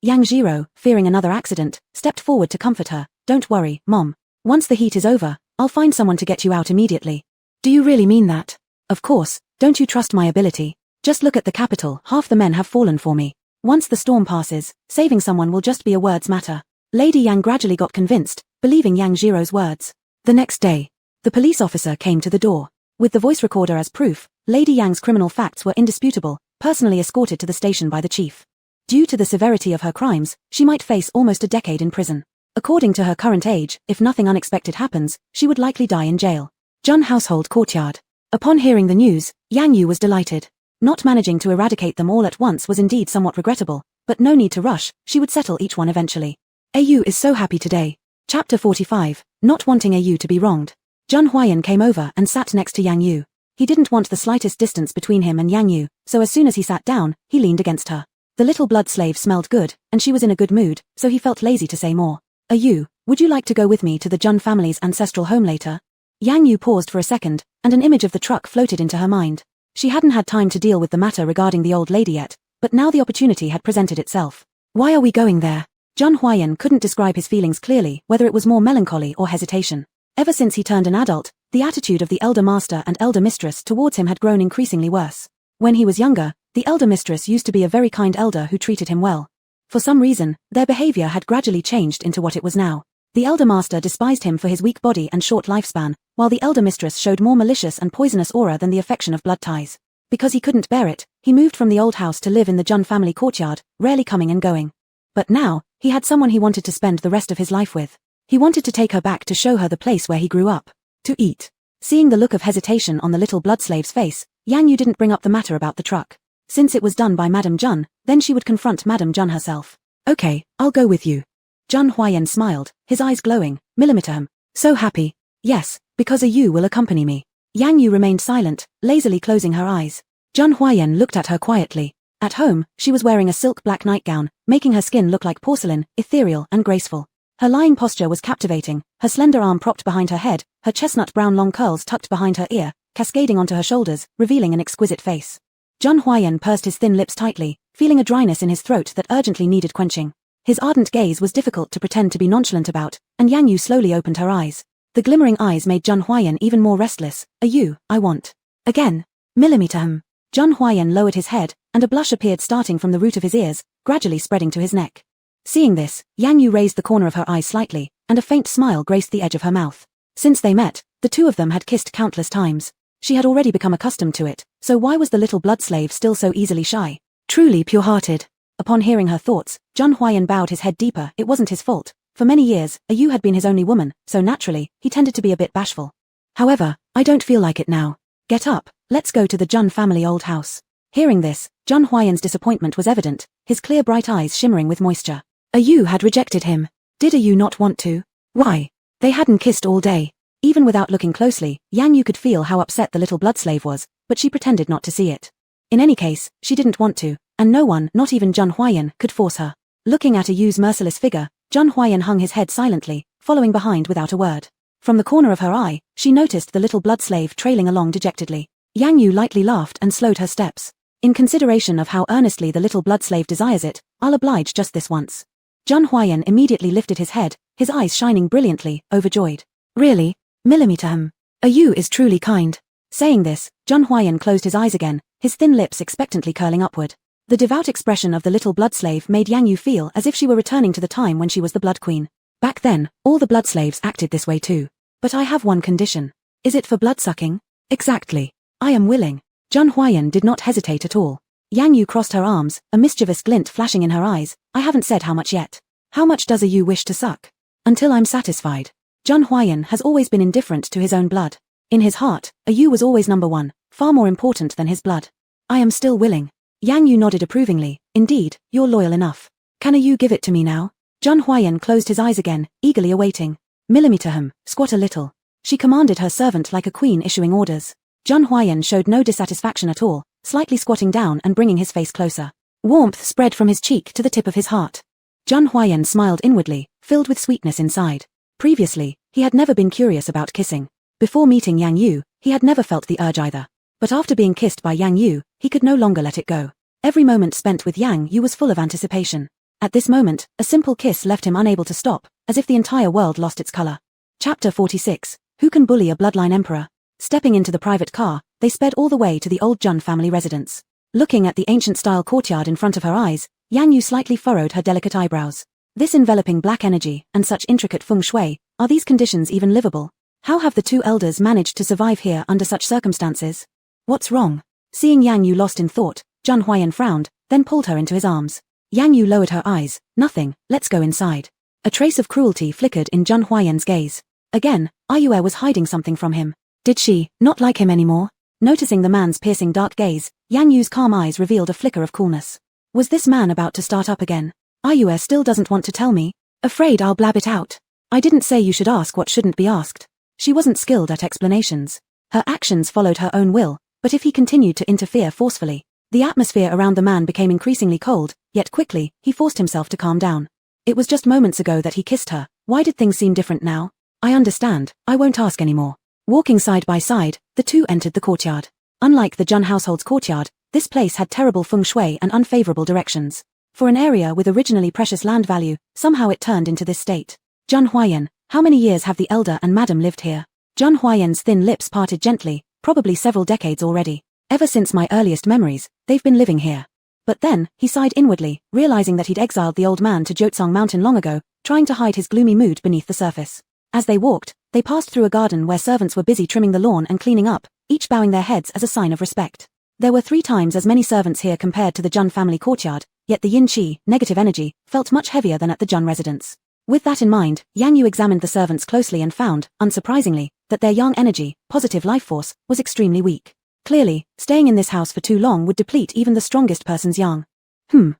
Yang Jiro, fearing another accident, stepped forward to comfort her. Don't worry, Mom. Once the heat is over, I'll find someone to get you out immediately. Do you really mean that? Of course, don't you trust my ability? Just look at the capital, half the men have fallen for me. Once the storm passes, saving someone will just be a words matter. Lady Yang gradually got convinced, believing Yang Jiro's words. The next day, the police officer came to the door. With the voice recorder as proof, Lady Yang's criminal facts were indisputable, personally escorted to the station by the chief. Due to the severity of her crimes, she might face almost a decade in prison. According to her current age, if nothing unexpected happens, she would likely die in jail. Jun household courtyard. Upon hearing the news, Yang Yu was delighted. Not managing to eradicate them all at once was indeed somewhat regrettable, but no need to rush, she would settle each one eventually. Ayu is so happy today. Chapter 45, Not wanting Ayu to be wronged. Jun Huayan came over and sat next to Yang Yu. He didn't want the slightest distance between him and Yang Yu, so as soon as he sat down, he leaned against her. The little blood slave smelled good, and she was in a good mood, so he felt lazy to say more. Ayu, would you like to go with me to the Jun family's ancestral home later? Yang Yu paused for a second, and an image of the truck floated into her mind. She hadn't had time to deal with the matter regarding the old lady yet, but now the opportunity had presented itself. Why are we going there? Jun Huayan couldn't describe his feelings clearly, whether it was more melancholy or hesitation. Ever since he turned an adult, the attitude of the elder master and elder mistress towards him had grown increasingly worse. When he was younger, the elder mistress used to be a very kind elder who treated him well. For some reason, their behavior had gradually changed into what it was now. The elder master despised him for his weak body and short lifespan, while the elder mistress showed more malicious and poisonous aura than the affection of blood ties. Because he couldn't bear it, he moved from the old house to live in the Jun family courtyard, rarely coming and going. But now, he had someone he wanted to spend the rest of his life with. He wanted to take her back to show her the place where he grew up. To eat. Seeing the look of hesitation on the little blood slave's face, Yang Yu didn't bring up the matter about the truck. Since it was done by Madame Jun, then she would confront Madame Jun herself. Okay, I'll go with you. Jun Huayan smiled, his eyes glowing. Millimeter. So happy. Yes, because Ayu will accompany me. Yang Yu remained silent, lazily closing her eyes. Jun Huayan looked at her quietly. At home, she was wearing a silk black nightgown, making her skin look like porcelain, ethereal and graceful. Her lying posture was captivating, her slender arm propped behind her head, her chestnut brown long curls tucked behind her ear, cascading onto her shoulders, revealing an exquisite face. Jun Huayan pursed his thin lips tightly, feeling a dryness in his throat that urgently needed quenching. His ardent gaze was difficult to pretend to be nonchalant about, and Yang Yu slowly opened her eyes. The glimmering eyes made Jun Huayan even more restless. Ayu, I want. Again. Millimeter. Jun Huayan lowered his head, and a blush appeared starting from the root of his ears, gradually spreading to his neck. Seeing this, Yang Yu raised the corner of her eyes slightly, and a faint smile graced the edge of her mouth. Since they met, the two of them had kissed countless times. She had already become accustomed to it, so why was the little blood slave still so easily shy? Truly pure-hearted. Upon hearing her thoughts, Jun Huayan bowed his head deeper. It wasn't his fault. For many years, Ayu had been his only woman, so naturally, he tended to be a bit bashful. However, I don't feel like it now. Get up, let's go to the Jun family old house. Hearing this, Jun Huayan's disappointment was evident, his clear bright eyes shimmering with moisture. Ayu had rejected him. Did Ayu not want to? Why? They hadn't kissed all day. Even without looking closely, Yang Yu could feel how upset the little blood slave was, but she pretended not to see it. In any case, she didn't want to, and no one, not even Jun Huayan, could force her. Looking at Ayu's merciless figure, Zhang Huayan hung his head silently, following behind without a word. From the corner of her eye, she noticed the little blood slave trailing along dejectedly. Yang Yu lightly laughed and slowed her steps. In consideration of how earnestly the little blood slave desires it, I'll oblige just this once. Zhang Huayan immediately lifted his head, his eyes shining brilliantly, overjoyed. Really? Millimeter. You is truly kind. Saying this, Zhang Huayan closed his eyes again, his thin lips expectantly curling upward. The devout expression of the little blood slave made Yang Yu feel as if she were returning to the time when she was the blood queen. Back then, all the blood slaves acted this way too. But I have one condition. Is it for blood-sucking? Exactly. I am willing. Zhang Huayan did not hesitate at all. Yang Yu crossed her arms, a mischievous glint flashing in her eyes. I haven't said how much yet. How much does you wish to suck? Until I'm satisfied. Zhang Huayan has always been indifferent to his own blood. In his heart, you was always number one, far more important than his blood. I am still willing. Yang Yu nodded approvingly. Indeed, you're loyal enough. Can you give it to me now? Zhang Huayan closed his eyes again, eagerly awaiting. Millimeter squat a little. She commanded her servant like a queen issuing orders. Zhang Huayan showed no dissatisfaction at all, slightly squatting down and bringing his face closer. Warmth spread from his cheek to the tip of his heart. Zhang Huayan smiled inwardly, filled with sweetness inside. Previously, he had never been curious about kissing. Before meeting Yang Yu, he had never felt the urge either. But after being kissed by Yang Yu, he could no longer let it go. Every moment spent with Yang Yu was full of anticipation. At this moment, a simple kiss left him unable to stop, as if the entire world lost its color. Chapter 46. Who can bully a bloodline emperor? Stepping into the private car, they sped all the way to the old Jun family residence. Looking at the ancient-style courtyard in front of her eyes, Yang Yu slightly furrowed her delicate eyebrows. This enveloping black energy and such intricate feng shui, are these conditions even livable? How have the two elders managed to survive here under such circumstances? What's wrong? Seeing Yang Yu lost in thought, Zhang Huayan frowned, then pulled her into his arms. Yang Yu lowered her eyes. Nothing, let's go inside. A trace of cruelty flickered in Zhang Huayan's gaze. Again, Ayue was hiding something from him. Did she not like him anymore? Noticing the man's piercing dark gaze, Yang Yu's calm eyes revealed a flicker of coolness. Was this man about to start up again? Ayue still doesn't want to tell me. Afraid I'll blab it out. I didn't say you should ask what shouldn't be asked. She wasn't skilled at explanations. Her actions followed her own will, but if he continued to interfere forcefully, the atmosphere around the man became increasingly cold, yet quickly, he forced himself to calm down. It was just moments ago that he kissed her. Why did things seem different now? I understand, I won't ask anymore. Walking side by side, the two entered the courtyard. Unlike the Jun household's courtyard, this place had terrible feng shui and unfavorable directions. For an area with originally precious land value, somehow it turned into this state. Zhang Huayan, how many years have the elder and madam lived here? Zhang Huayan's thin lips parted gently, probably several decades already. Ever since my earliest memories, they've been living here. But then, he sighed inwardly, realizing that he'd exiled the old man to Jotsang Mountain long ago, trying to hide his gloomy mood beneath the surface. As they walked, they passed through a garden where servants were busy trimming the lawn and cleaning up, each bowing their heads as a sign of respect. There were 3 times as many servants here compared to the Jun family courtyard, yet the yin-chi, negative energy, felt much heavier than at the Jun residence. With that in mind, Yang Yu examined the servants closely and found, unsurprisingly, that their yang energy, positive life force, was extremely weak. Clearly, staying in this house for too long would deplete even the strongest person's yang.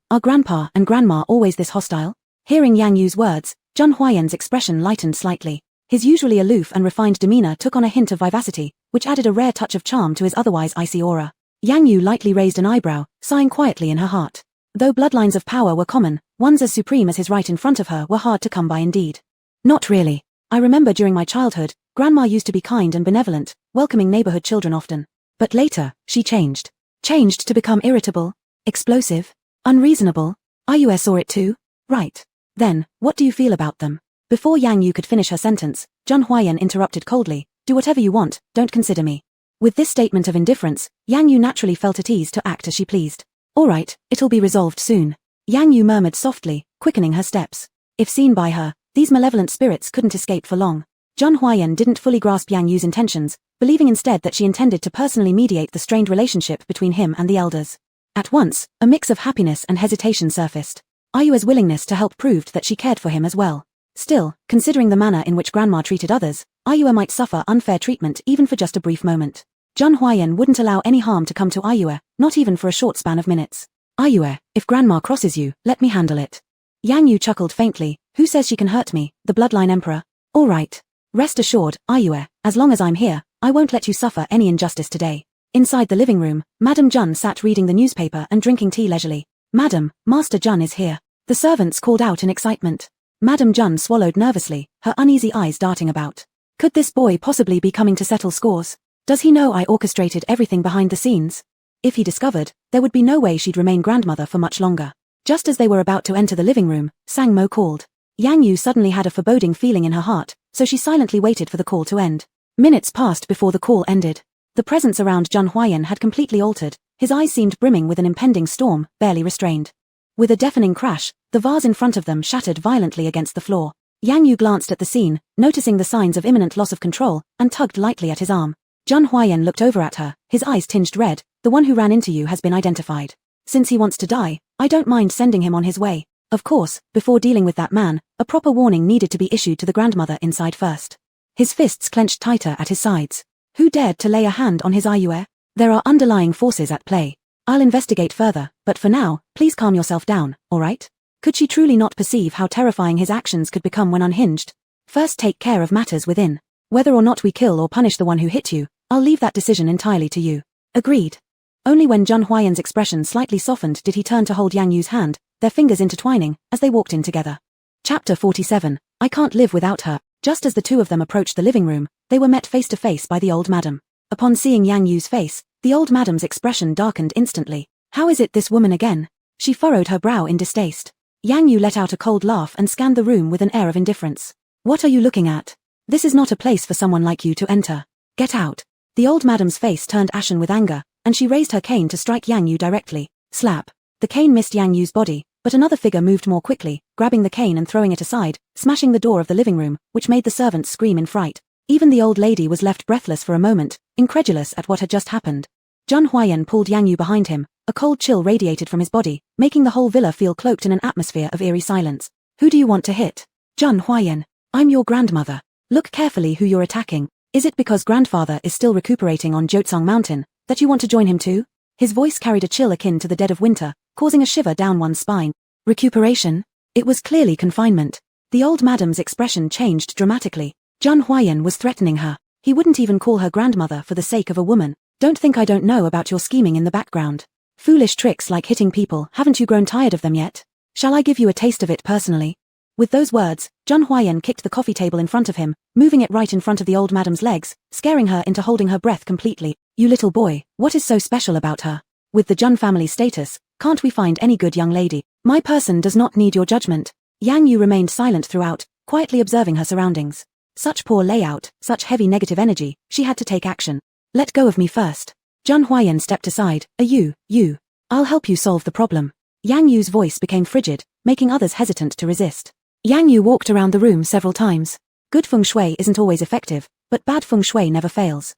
Are grandpa and grandma always this hostile? Hearing Yang Yu's words, Zhang Huayan's expression lightened slightly. His usually aloof and refined demeanor took on a hint of vivacity, which added a rare touch of charm to his otherwise icy aura. Yang Yu lightly raised an eyebrow, sighing quietly in her heart. Though bloodlines of power were common, ones as supreme as his right in front of her were hard to come by indeed. Not really. I remember during my childhood, grandma used to be kind and benevolent, welcoming neighborhood children often. But later, she changed. Changed to become irritable, explosive, unreasonable. Ayue saw it too? Right. Then, what do you feel about them? Before Yang Yu could finish her sentence, Zhang Huayan interrupted coldly. Do whatever you want, don't consider me. With this statement of indifference, Yang Yu naturally felt at ease to act as she pleased. All right, it'll be resolved soon. Yang Yu murmured softly, quickening her steps. If seen by her, these malevolent spirits couldn't escape for long. Zhang Huayan didn't fully grasp Yang Yu's intentions, believing instead that she intended to personally mediate the strained relationship between him and the elders. At once, a mix of happiness and hesitation surfaced. Ayue's willingness to help proved that she cared for him as well. Still, considering the manner in which grandma treated others, Ayue might suffer unfair treatment even for just a brief moment. Zhang Huayan wouldn't allow any harm to come to Ayue, not even for a short span of minutes. Ayue, if grandma crosses you, let me handle it. Yang Yu chuckled faintly. Who says she can hurt me, the bloodline emperor? All right. Rest assured, Ayue, as long as I'm here, I won't let you suffer any injustice today. Inside the living room, Madame Jun sat reading the newspaper and drinking tea leisurely. Madam, Master Jun is here. The servants called out in excitement. Madame Jun swallowed nervously, her uneasy eyes darting about. Could this boy possibly be coming to settle scores? Does he know I orchestrated everything behind the scenes? If he discovered, there would be no way she'd remain grandmother for much longer. Just as they were about to enter the living room, Sang Mo called. Yang Yu suddenly had a foreboding feeling in her heart, so she silently waited for the call to end. Minutes passed before the call ended. The presence around Jun Huayan had completely altered, his eyes seemed brimming with an impending storm, barely restrained. With a deafening crash, the vase in front of them shattered violently against the floor. Yang Yu glanced at the scene, noticing the signs of imminent loss of control, and tugged lightly at his arm. Jun Huayan looked over at her, his eyes tinged red. The one who ran into you has been identified. Since he wants to die, I don't mind sending him on his way. Of course, before dealing with that man, a proper warning needed to be issued to the grandmother inside first. His fists clenched tighter at his sides. Who dared to lay a hand on his Ayue? There are underlying forces at play. I'll investigate further, but for now, please calm yourself down, alright? Could she truly not perceive how terrifying his actions could become when unhinged? First take care of matters within. Whether or not we kill or punish the one who hit you, I'll leave that decision entirely to you. Agreed. Only when Jun Huayan's expression slightly softened did he turn to hold Yang Yu's hand, their fingers intertwining, as they walked in together. Chapter 47, I can't live without her. Just as the two of them approached the living room, they were met face to face by the old madam. Upon seeing Yang Yu's face, the old madam's expression darkened instantly. How is it this woman again? She furrowed her brow in distaste. Yang Yu let out a cold laugh and scanned the room with an air of indifference. What are you looking at? This is not a place for someone like you to enter. Get out. The old madam's face turned ashen with anger, and she raised her cane to strike Yang Yu directly. Slap. The cane missed Yang Yu's body, but another figure moved more quickly, grabbing the cane and throwing it aside, smashing the door of the living room, which made the servants scream in fright. Even the old lady was left breathless for a moment, incredulous at what had just happened. Jun Huayan pulled Yang Yu behind him, a cold chill radiated from his body, making the whole villa feel cloaked in an atmosphere of eerie silence. Who do you want to hit? Jun Huayan. I'm your grandmother. Look carefully who you're attacking. Is it because grandfather is still recuperating on Jotsong Mountain, that you want to join him too? His voice carried a chill akin to the dead of winter, causing a shiver down one's spine. Recuperation? It was clearly confinement. The old madam's expression changed dramatically. Jun Huayan was threatening her. He wouldn't even call her grandmother for the sake of a woman. Don't think I don't know about your scheming in the background. Foolish tricks like hitting people, haven't you grown tired of them yet? Shall I give you a taste of it personally? With those words, Jun Huayan kicked the coffee table in front of him, moving it right in front of the old madam's legs, scaring her into holding her breath completely. You little boy, what is so special about her? With the Jun family status, can't we find any good young lady? My person does not need your judgment. Yang Yu remained silent throughout, quietly observing her surroundings. Such poor layout, such heavy negative energy, she had to take action. Let go of me first. Jun Huayan stepped aside. You. I'll help you solve the problem. Yang Yu's voice became frigid, making others hesitant to resist. Yang Yu walked around the room several times. Good feng shui isn't always effective, but bad feng shui never fails.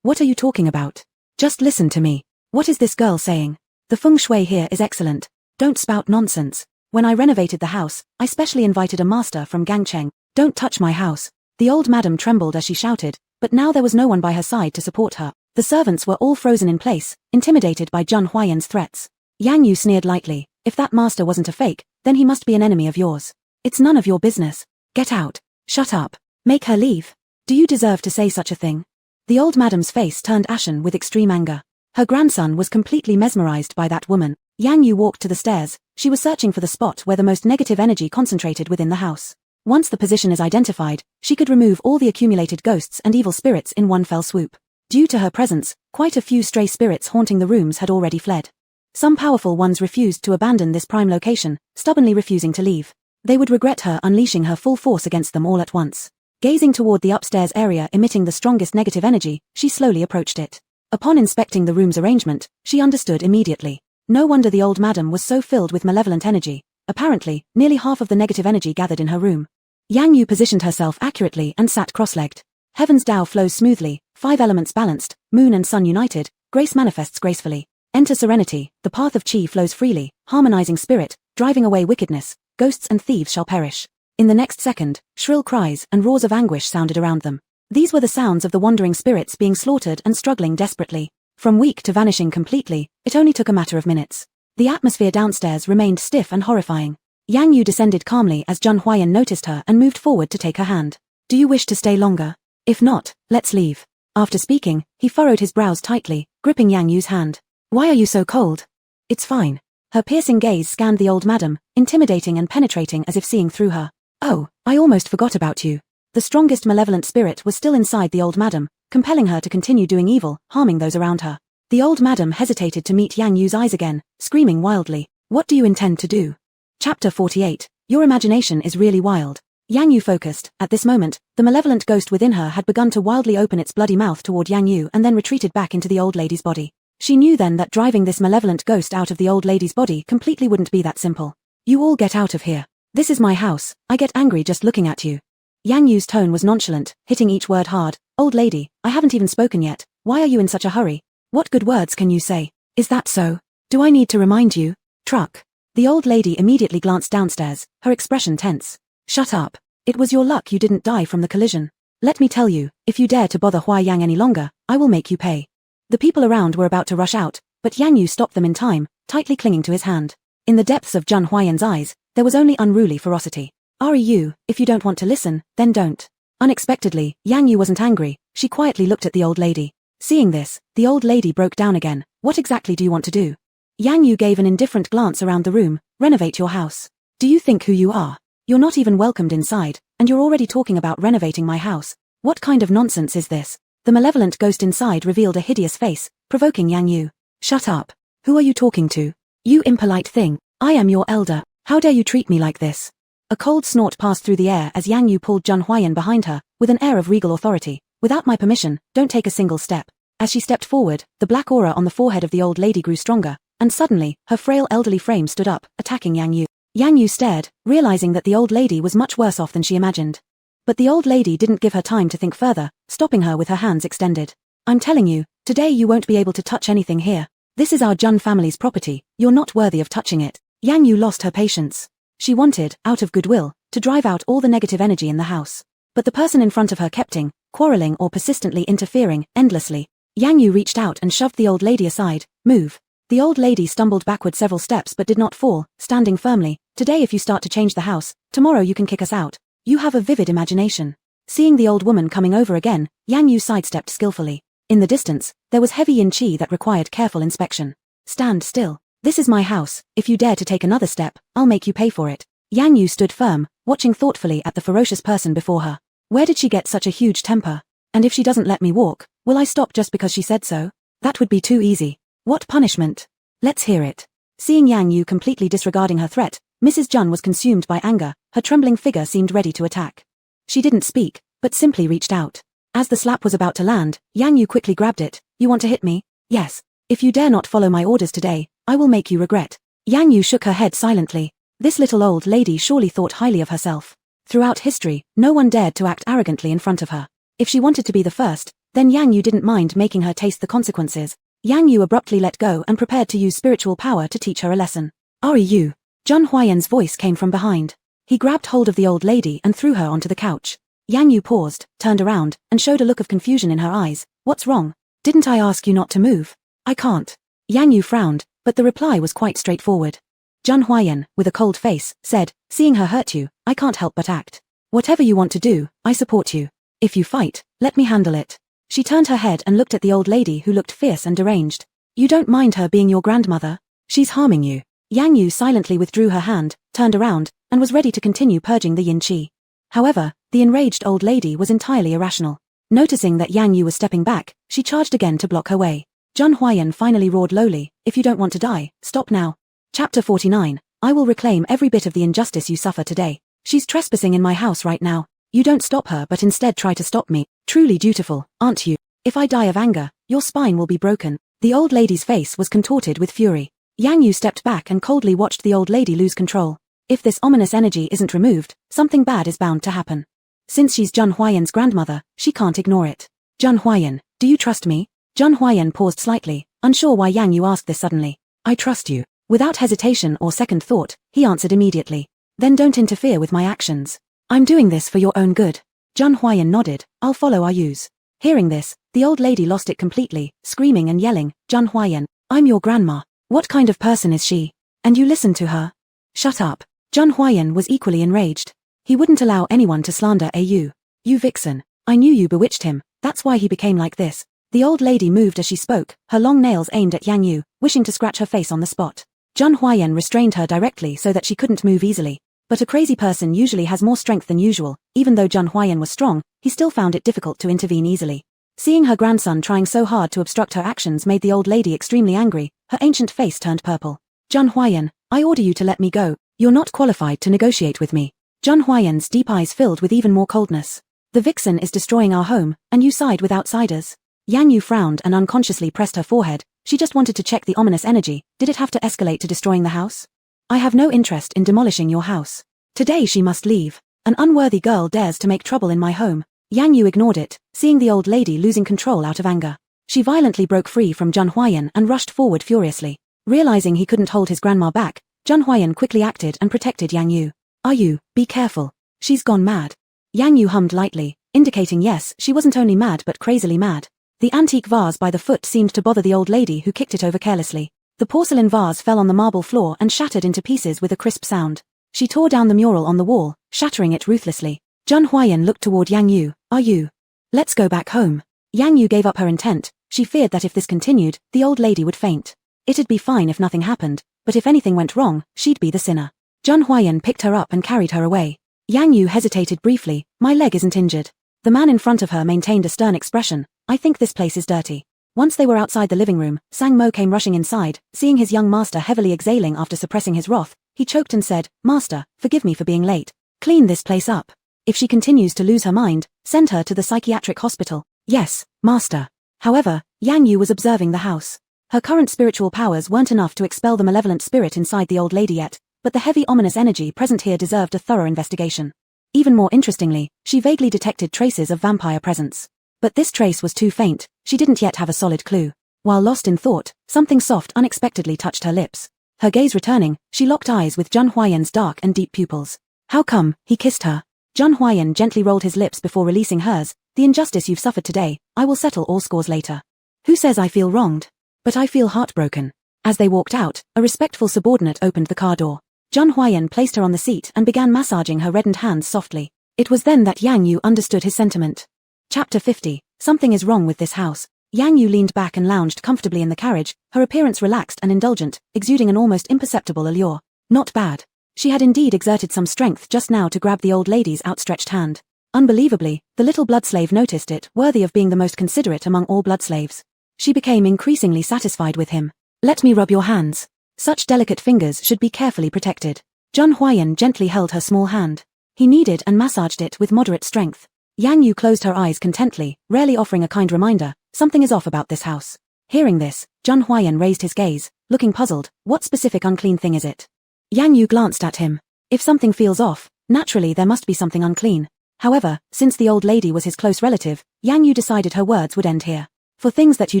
What are you talking about? Just listen to me. What is this girl saying? The feng shui here is excellent. Don't spout nonsense. When I renovated the house, I specially invited a master from Gangcheng. Don't touch my house. The old madam trembled as she shouted, but now there was no one by her side to support her. The servants were all frozen in place, intimidated by Jun Huayan's threats. Yang Yu sneered lightly. If that master wasn't a fake, then he must be an enemy of yours. It's none of your business. Get out. Shut up. Make her leave. Do you deserve to say such a thing? The old madam's face turned ashen with extreme anger. Her grandson was completely mesmerized by that woman. Yang Yu walked to the stairs. She was searching for the spot where the most negative energy concentrated within the house. Once the position is identified, she could remove all the accumulated ghosts and evil spirits in one fell swoop. Due to her presence, quite a few stray spirits haunting the rooms had already fled. Some powerful ones refused to abandon this prime location, stubbornly refusing to leave. They would regret her unleashing her full force against them all at once. Gazing toward the upstairs area emitting the strongest negative energy, she slowly approached it. Upon inspecting the room's arrangement, she understood immediately. No wonder the old madam was so filled with malevolent energy. Apparently, nearly half of the negative energy gathered in her room. Yang Yu positioned herself accurately and sat cross-legged. Heaven's Tao flows smoothly, 5 elements balanced, moon and sun united, grace manifests gracefully. Enter serenity, the path of Qi flows freely, harmonizing spirit, driving away wickedness, ghosts and thieves shall perish. In the next second, shrill cries and roars of anguish sounded around them. These were the sounds of the wandering spirits being slaughtered and struggling desperately. From weak to vanishing completely, it only took a matter of minutes. The atmosphere downstairs remained stiff and horrifying. Yang Yu descended calmly as Jun Huayan noticed her and moved forward to take her hand. Do you wish to stay longer? If not, let's leave. After speaking, he furrowed his brows tightly, gripping Yang Yu's hand. Why are you so cold? It's fine. Her piercing gaze scanned the old madam, intimidating and penetrating as if seeing through her. Oh, I almost forgot about you. The strongest malevolent spirit was still inside the old madam, compelling her to continue doing evil, harming those around her. The old madam hesitated to meet Yang Yu's eyes again, screaming wildly, "What do you intend to do?" Chapter 48. Your imagination is really wild. Yang Yu focused. At this moment, the malevolent ghost within her had begun to wildly open its bloody mouth toward Yang Yu and then retreated back into the old lady's body. She knew then that driving this malevolent ghost out of the old lady's body completely wouldn't be that simple. "You all get out of here. This is my house. I get angry just looking at you." Yang Yu's tone was nonchalant, hitting each word hard. "Old lady, I haven't even spoken yet. Why are you in such a hurry? What good words can you say? Is that so? Do I need to remind you?" Truck. The old lady immediately glanced downstairs, her expression tense. "Shut up. It was your luck you didn't die from the collision. Let me tell you, if you dare to bother Hua Yang any longer, I will make you pay." The people around were about to rush out, but Yang Yu stopped them in time, tightly clinging to his hand. In the depths of Jun Huayan's eyes, there was only unruly ferocity. "Yu, if you don't want to listen, then don't." Unexpectedly, Yang Yu wasn't angry, she quietly looked at the old lady. Seeing this, the old lady broke down again. "What exactly do you want to do?" Yang Yu gave an indifferent glance around the room. "Renovate your house. Do you think who you are? You're not even welcomed inside, and you're already talking about renovating my house. What kind of nonsense is this?" The malevolent ghost inside revealed a hideous face, provoking Yang Yu. "Shut up. Who are you talking to? You impolite thing. I am your elder. How dare you treat me like this?" A cold snort passed through the air as Yang Yu pulled Jun Huayan behind her, with an air of regal authority. "Without my permission, don't take a single step." As she stepped forward, the black aura on the forehead of the old lady grew stronger, and suddenly, her frail elderly frame stood up, attacking Yang Yu. Yang Yu stared, realizing that the old lady was much worse off than she imagined. But the old lady didn't give her time to think further, stopping her with her hands extended. "I'm telling you, today you won't be able to touch anything here. This is our Jun family's property, you're not worthy of touching it." Yang Yu lost her patience. She wanted, out of goodwill, to drive out all the negative energy in the house. But the person in front of her kept quarreling or persistently interfering, endlessly. Yang Yu reached out and shoved the old lady aside. "Move." The old lady stumbled backward several steps but did not fall, standing firmly. "Today if you start to change the house, tomorrow you can kick us out. You have a vivid imagination." Seeing the old woman coming over again, Yang Yu sidestepped skillfully. In the distance, there was heavy yin qi that required careful inspection. "Stand still. This is my house. If you dare to take another step, I'll make you pay for it." Yang Yu stood firm, watching thoughtfully at the ferocious person before her. Where did she get such a huge temper? And if she doesn't let me walk, will I stop just because she said so? That would be too easy. What punishment? Let's hear it. Seeing Yang Yu completely disregarding her threat, Mrs. Jun was consumed by anger, her trembling figure seemed ready to attack. She didn't speak, but simply reached out. As the slap was about to land, Yang Yu quickly grabbed it. "You want to hit me?" "Yes. If you dare not follow my orders today, I will make you regret." Yang Yu shook her head silently. This little old lady surely thought highly of herself. Throughout history, no one dared to act arrogantly in front of her. If she wanted to be the first, then Yang Yu didn't mind making her taste the consequences. Yang Yu abruptly let go and prepared to use spiritual power to teach her a lesson. "Yu." Jun Huayan's voice came from behind. He grabbed hold of the old lady and threw her onto the couch. Yang Yu paused, turned around, and showed a look of confusion in her eyes. "What's wrong? Didn't I ask you not to move?" "I can't." Yang Yu frowned, but the reply was quite straightforward. Jun Huayan, with a cold face, said, "Seeing her hurt you, I can't help but act. Whatever you want to do, I support you. If you fight, let me handle it." She turned her head and looked at the old lady who looked fierce and deranged. "You don't mind her being your grandmother? She's harming you." Yang Yu silently withdrew her hand, turned around, and was ready to continue purging the yin qi. However, the enraged old lady was entirely irrational. Noticing that Yang Yu was stepping back, she charged again to block her way. Jun Huayan finally roared lowly, "If you don't want to die, stop now." Chapter 49. I will reclaim every bit of the injustice you suffer today. She's trespassing in my house right now. You don't stop her but instead try to stop me. Truly dutiful, aren't you? If I die of anger, your spine will be broken. The old lady's face was contorted with fury. Yang Yu stepped back and coldly watched the old lady lose control. If this ominous energy isn't removed, something bad is bound to happen. Since she's Jun Huayan's grandmother, she can't ignore it. "Jun Huayan, do you trust me?" Jun Huayan paused slightly, unsure why Yang Yu asked this suddenly. "I trust you." Without hesitation or second thought, he answered immediately. "Then don't interfere with my actions. I'm doing this for your own good." Jun Huayan nodded. "I'll follow Yu's." Hearing this, the old lady lost it completely, screaming and yelling, "Jun Huayan, I'm your grandma. What kind of person is she? And you listen to her?" "Shut up." Jun Huayan was equally enraged. He wouldn't allow anyone to slander Yu. "You vixen. I knew you bewitched him, that's why he became like this." The old lady moved as she spoke, her long nails aimed at Yang Yu, wishing to scratch her face on the spot. Jun Huayan restrained her directly so that she couldn't move easily. But a crazy person usually has more strength than usual. Even though Zhang Huayan was strong, he still found it difficult to intervene easily. Seeing her grandson trying so hard to obstruct her actions made the old lady extremely angry. Her ancient face turned purple. Zhang Huayan, I order you to let me go. You're not qualified to negotiate with me. Zhang Huayan's deep eyes filled with even more coldness. The vixen is destroying our home, and you side with outsiders. Yang Yu frowned and unconsciously pressed her forehead. She just wanted to check the ominous energy. Did it have to escalate to destroying the house? I have no interest in demolishing your house. Today she must leave. An unworthy girl dares to make trouble in my home. Yang Yu ignored it, seeing the old lady losing control out of anger. She violently broke free from Zhang Huayan and rushed forward furiously. Realizing he couldn't hold his grandma back, Zhang Huayan quickly acted and protected Yang Yu. Are you? Be careful. She's gone mad. Yang Yu hummed lightly, indicating yes, she wasn't only mad but crazily mad. The antique vase by the foot seemed to bother the old lady who kicked it over carelessly. The porcelain vase fell on the marble floor and shattered into pieces with a crisp sound. She tore down the mural on the wall, shattering it ruthlessly. Zhang Huayan looked toward Yang Yu. Are you? Let's go back home. Yang Yu gave up her intent. She feared that if this continued, the old lady would faint. It'd be fine if nothing happened, but if anything went wrong, she'd be the sinner. Zhang Huayan picked her up and carried her away. Yang Yu hesitated briefly. My leg isn't injured. The man in front of her maintained a stern expression. I think this place is dirty. Once they were outside the living room, Sang Mo came rushing inside. Seeing his young master heavily exhaling after suppressing his wrath, he choked and said, Master, forgive me for being late. Clean this place up. If she continues to lose her mind, send her to the psychiatric hospital. Yes, Master. However, Yang Yu was observing the house. Her current spiritual powers weren't enough to expel the malevolent spirit inside the old lady yet, but the heavy ominous energy present here deserved a thorough investigation. Even more interestingly, she vaguely detected traces of vampire presence. But this trace was too faint, she didn't yet have a solid clue. While lost in thought, something soft unexpectedly touched her lips. Her gaze returning, she locked eyes with Zhang Huayan's dark and deep pupils. How come? He kissed her. Zhang Huayan gently rolled his lips before releasing hers. The injustice you've suffered today, I will settle all scores later. Who says I feel wronged? But I feel heartbroken. As they walked out, a respectful subordinate opened the car door. Zhang Huayan placed her on the seat and began massaging her reddened hands softly. It was then that Yang Yu understood his sentiment. Chapter 50. Something is wrong with this house. Yang Yu leaned back and lounged comfortably in the carriage, her appearance relaxed and indulgent, exuding an almost imperceptible allure. Not bad. She had indeed exerted some strength just now to grab the old lady's outstretched hand. Unbelievably, the little blood slave noticed it, worthy of being the most considerate among all blood slaves. She became increasingly satisfied with him. Let me rub your hands. Such delicate fingers should be carefully protected. Zhang Huayan gently held her small hand. He kneaded and massaged it with moderate strength. Yang Yu closed her eyes contently, rarely offering a kind reminder. Something is off about this house. Hearing this, Zhang Huayan raised his gaze, looking puzzled. What specific unclean thing is it? Yang Yu glanced at him. If something feels off, naturally there must be something unclean. However, since the old lady was his close relative, Yang Yu decided her words would end here. For things that you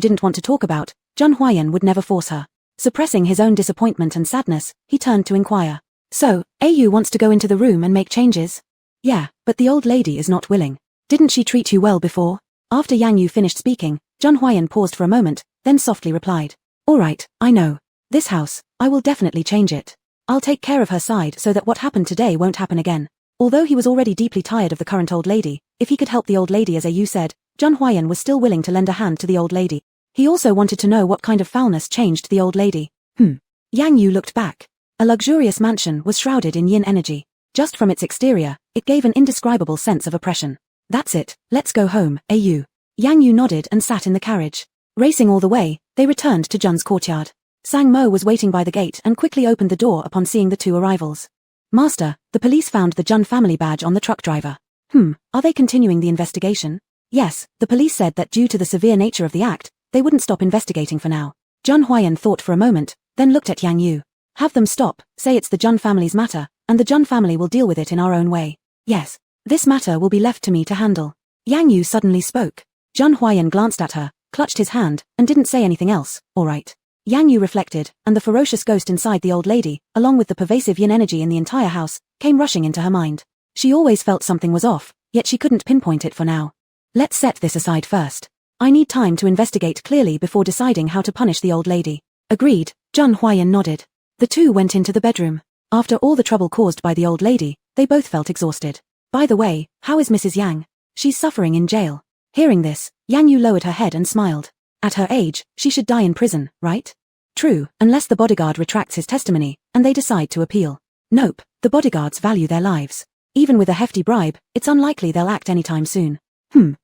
didn't want to talk about, Zhang Huayan would never force her. Suppressing his own disappointment and sadness, he turned to inquire. So, Ayu wants to go into the room and make changes? Yeah, but the old lady is not willing. Didn't she treat you well before? After Yang Yu finished speaking, Zhang Huayan paused for a moment, then softly replied. All right, I know. This house, I will definitely change it. I'll take care of her side so that what happened today won't happen again. Although he was already deeply tired of the current old lady, if he could help the old lady as Ayu said, Zhang Huayan was still willing to lend a hand to the old lady. He also wanted to know what kind of foulness changed the old lady. Yang Yu looked back. A luxurious mansion was shrouded in yin energy. Just from its exterior, it gave an indescribable sense of oppression. That's it, let's go home, Ayu. Yang Yu nodded and sat in the carriage. Racing all the way, they returned to Jun's courtyard. Sang Mo was waiting by the gate and quickly opened the door upon seeing the two arrivals. Master, the police found the Jun family badge on the truck driver. Are they continuing the investigation? Yes, the police said that due to the severe nature of the act, they wouldn't stop investigating for now. Zhang Huayan thought for a moment, then looked at Yang Yu. Have them stop, say it's the Jun family's matter, and the Jun family will deal with it in our own way. Yes, this matter will be left to me to handle. Yang Yu suddenly spoke. Zhang Huayan glanced at her, clutched his hand, and didn't say anything else. All right. Yang Yu reflected, and the ferocious ghost inside the old lady, along with the pervasive yin energy in the entire house, came rushing into her mind. She always felt something was off, yet she couldn't pinpoint it for now. Let's set this aside first. I need time to investigate clearly before deciding how to punish the old lady. Agreed, Zhang Huayan nodded. The two went into the bedroom. After all the trouble caused by the old lady, they both felt exhausted. By the way, how is Mrs. Yang? She's suffering in jail. Hearing this, Yang Yu lowered her head and smiled. At her age, she should die in prison, right? True, unless the bodyguard retracts his testimony, and they decide to appeal. Nope, the bodyguards value their lives. Even with a hefty bribe, it's unlikely they'll act anytime soon.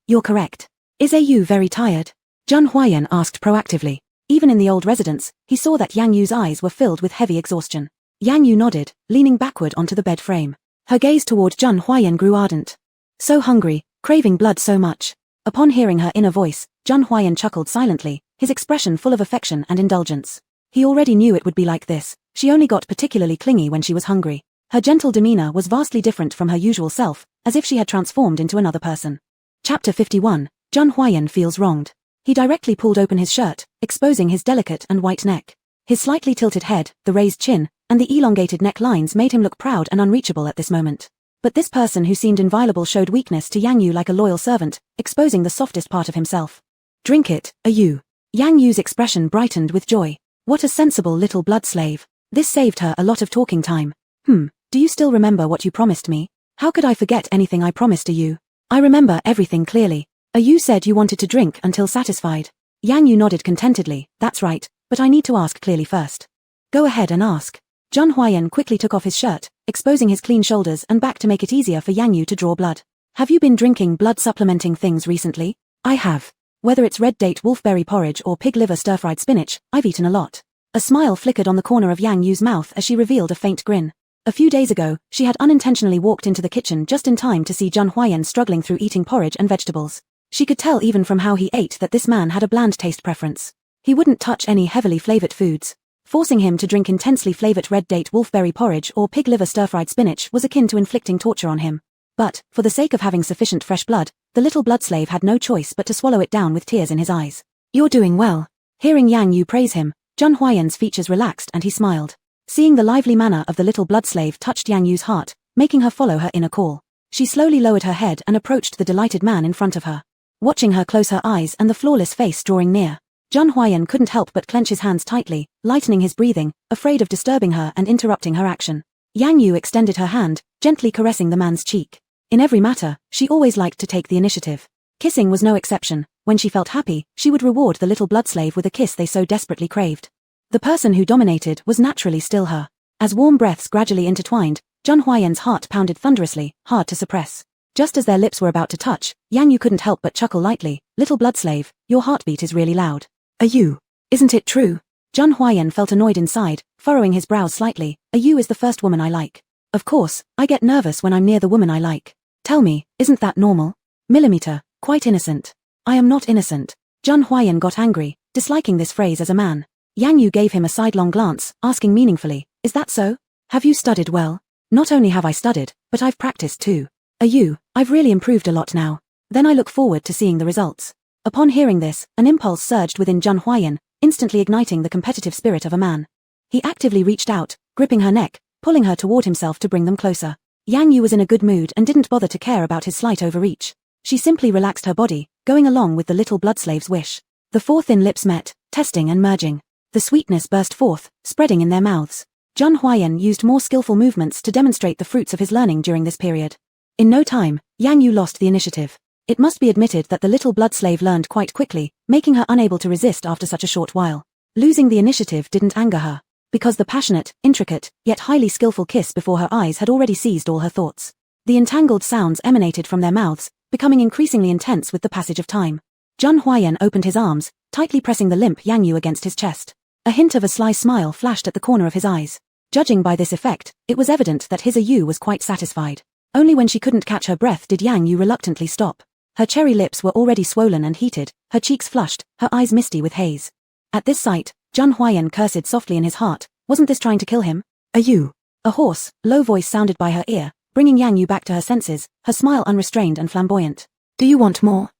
You're correct. Is AU very tired? Jun Huayan asked proactively. Even in the old residence, he saw that Yang Yu's eyes were filled with heavy exhaustion. Yang Yu nodded, leaning backward onto the bed frame. Her gaze toward Jun Huayan grew ardent. So hungry, craving blood so much. Upon hearing her inner voice, Jun Huayan chuckled silently, his expression full of affection and indulgence. He already knew it would be like this. She only got particularly clingy when she was hungry. Her gentle demeanor was vastly different from her usual self, as if she had transformed into another person. Chapter 51. Jun Huayan feels wronged. He directly pulled open his shirt, exposing his delicate and white neck. His slightly tilted head, the raised chin, and the elongated neck lines made him look proud and unreachable at this moment. But this person who seemed inviolable showed weakness to Yang Yu like a loyal servant, exposing the softest part of himself. Drink it, AU. Yang Yu's expression brightened with joy. What a sensible little blood slave. This saved her a lot of talking time. Do you still remember what you promised me? How could I forget anything I promised to you? I remember everything clearly. You said you wanted to drink until satisfied. Yang Yu nodded contentedly. That's right, but I need to ask clearly first. Go ahead and ask. Jun Huayan quickly took off his shirt, exposing his clean shoulders and back to make it easier for Yang Yu to draw blood. Have you been drinking blood supplementing things recently? I have. Whether it's red date wolfberry porridge or pig liver stir-fried spinach, I've eaten a lot. A smile flickered on the corner of Yang Yu's mouth as she revealed a faint grin. A few days ago, she had unintentionally walked into the kitchen just in time to see Jun Huayan struggling through eating porridge and vegetables. She could tell even from how he ate that this man had a bland taste preference. He wouldn't touch any heavily flavored foods. Forcing him to drink intensely flavored red date wolfberry porridge or pig liver stir-fried spinach was akin to inflicting torture on him. But, for the sake of having sufficient fresh blood, the little blood slave had no choice but to swallow it down with tears in his eyes. You're doing well. Hearing Yang Yu praise him, Jun Huayan's features relaxed and he smiled. Seeing the lively manner of the little blood slave touched Yang Yu's heart, making her follow her inner call. She slowly lowered her head and approached the delighted man in front of her. Watching her close her eyes and the flawless face drawing near, Jun Huayan couldn't help but clench his hands tightly, lightening his breathing, afraid of disturbing her and interrupting her action. Yang Yu extended her hand, gently caressing the man's cheek. In every matter, she always liked to take the initiative. Kissing was no exception. When she felt happy, she would reward the little blood slave with a kiss they so desperately craved. The person who dominated was naturally still her. As warm breaths gradually intertwined, Jun Huayan's heart pounded thunderously, hard to suppress. Just as their lips were about to touch, Yang Yu couldn't help but chuckle lightly. Little blood slave, your heartbeat is really loud. You? Isn't it true? Jun Huayan felt annoyed inside, furrowing his brows slightly. You is the first woman I like. Of course, I get nervous when I'm near the woman I like. Tell me, isn't that normal? Millimeter, quite innocent. I am not innocent. Jun Huayan got angry, disliking this phrase as a man. Yang Yu gave him a sidelong glance, asking meaningfully, is that so? Have you studied well? Not only have I studied, but I've practiced too. I've really improved a lot now. Then I look forward to seeing the results. Upon hearing this, an impulse surged within Jun Huayan, instantly igniting the competitive spirit of a man. He actively reached out, gripping her neck, pulling her toward himself to bring them closer. Yang Yu was in a good mood and didn't bother to care about his slight overreach. She simply relaxed her body, going along with the little blood slave's wish. The four thin lips met, testing and merging. The sweetness burst forth, spreading in their mouths. Jun Huayan used more skillful movements to demonstrate the fruits of his learning during this period. In no time, Yang Yu lost the initiative. It must be admitted that the little blood slave learned quite quickly, making her unable to resist after such a short while. Losing the initiative didn't anger her, because the passionate, intricate, yet highly skillful kiss before her eyes had already seized all her thoughts. The entangled sounds emanated from their mouths, becoming increasingly intense with the passage of time. Jun Huayan opened his arms, tightly pressing the limp Yang Yu against his chest. A hint of a sly smile flashed at the corner of his eyes. Judging by this effect, it was evident that his Yu was quite satisfied. Only when she couldn't catch her breath did Yang Yu reluctantly stop. Her cherry lips were already swollen and heated, her cheeks flushed, her eyes misty with haze. At this sight, Jun Huayan cursed softly in his heart. Wasn't this trying to kill him? A hoarse, low voice sounded by her ear, bringing Yang Yu back to her senses, her smile unrestrained and flamboyant. Do you want more?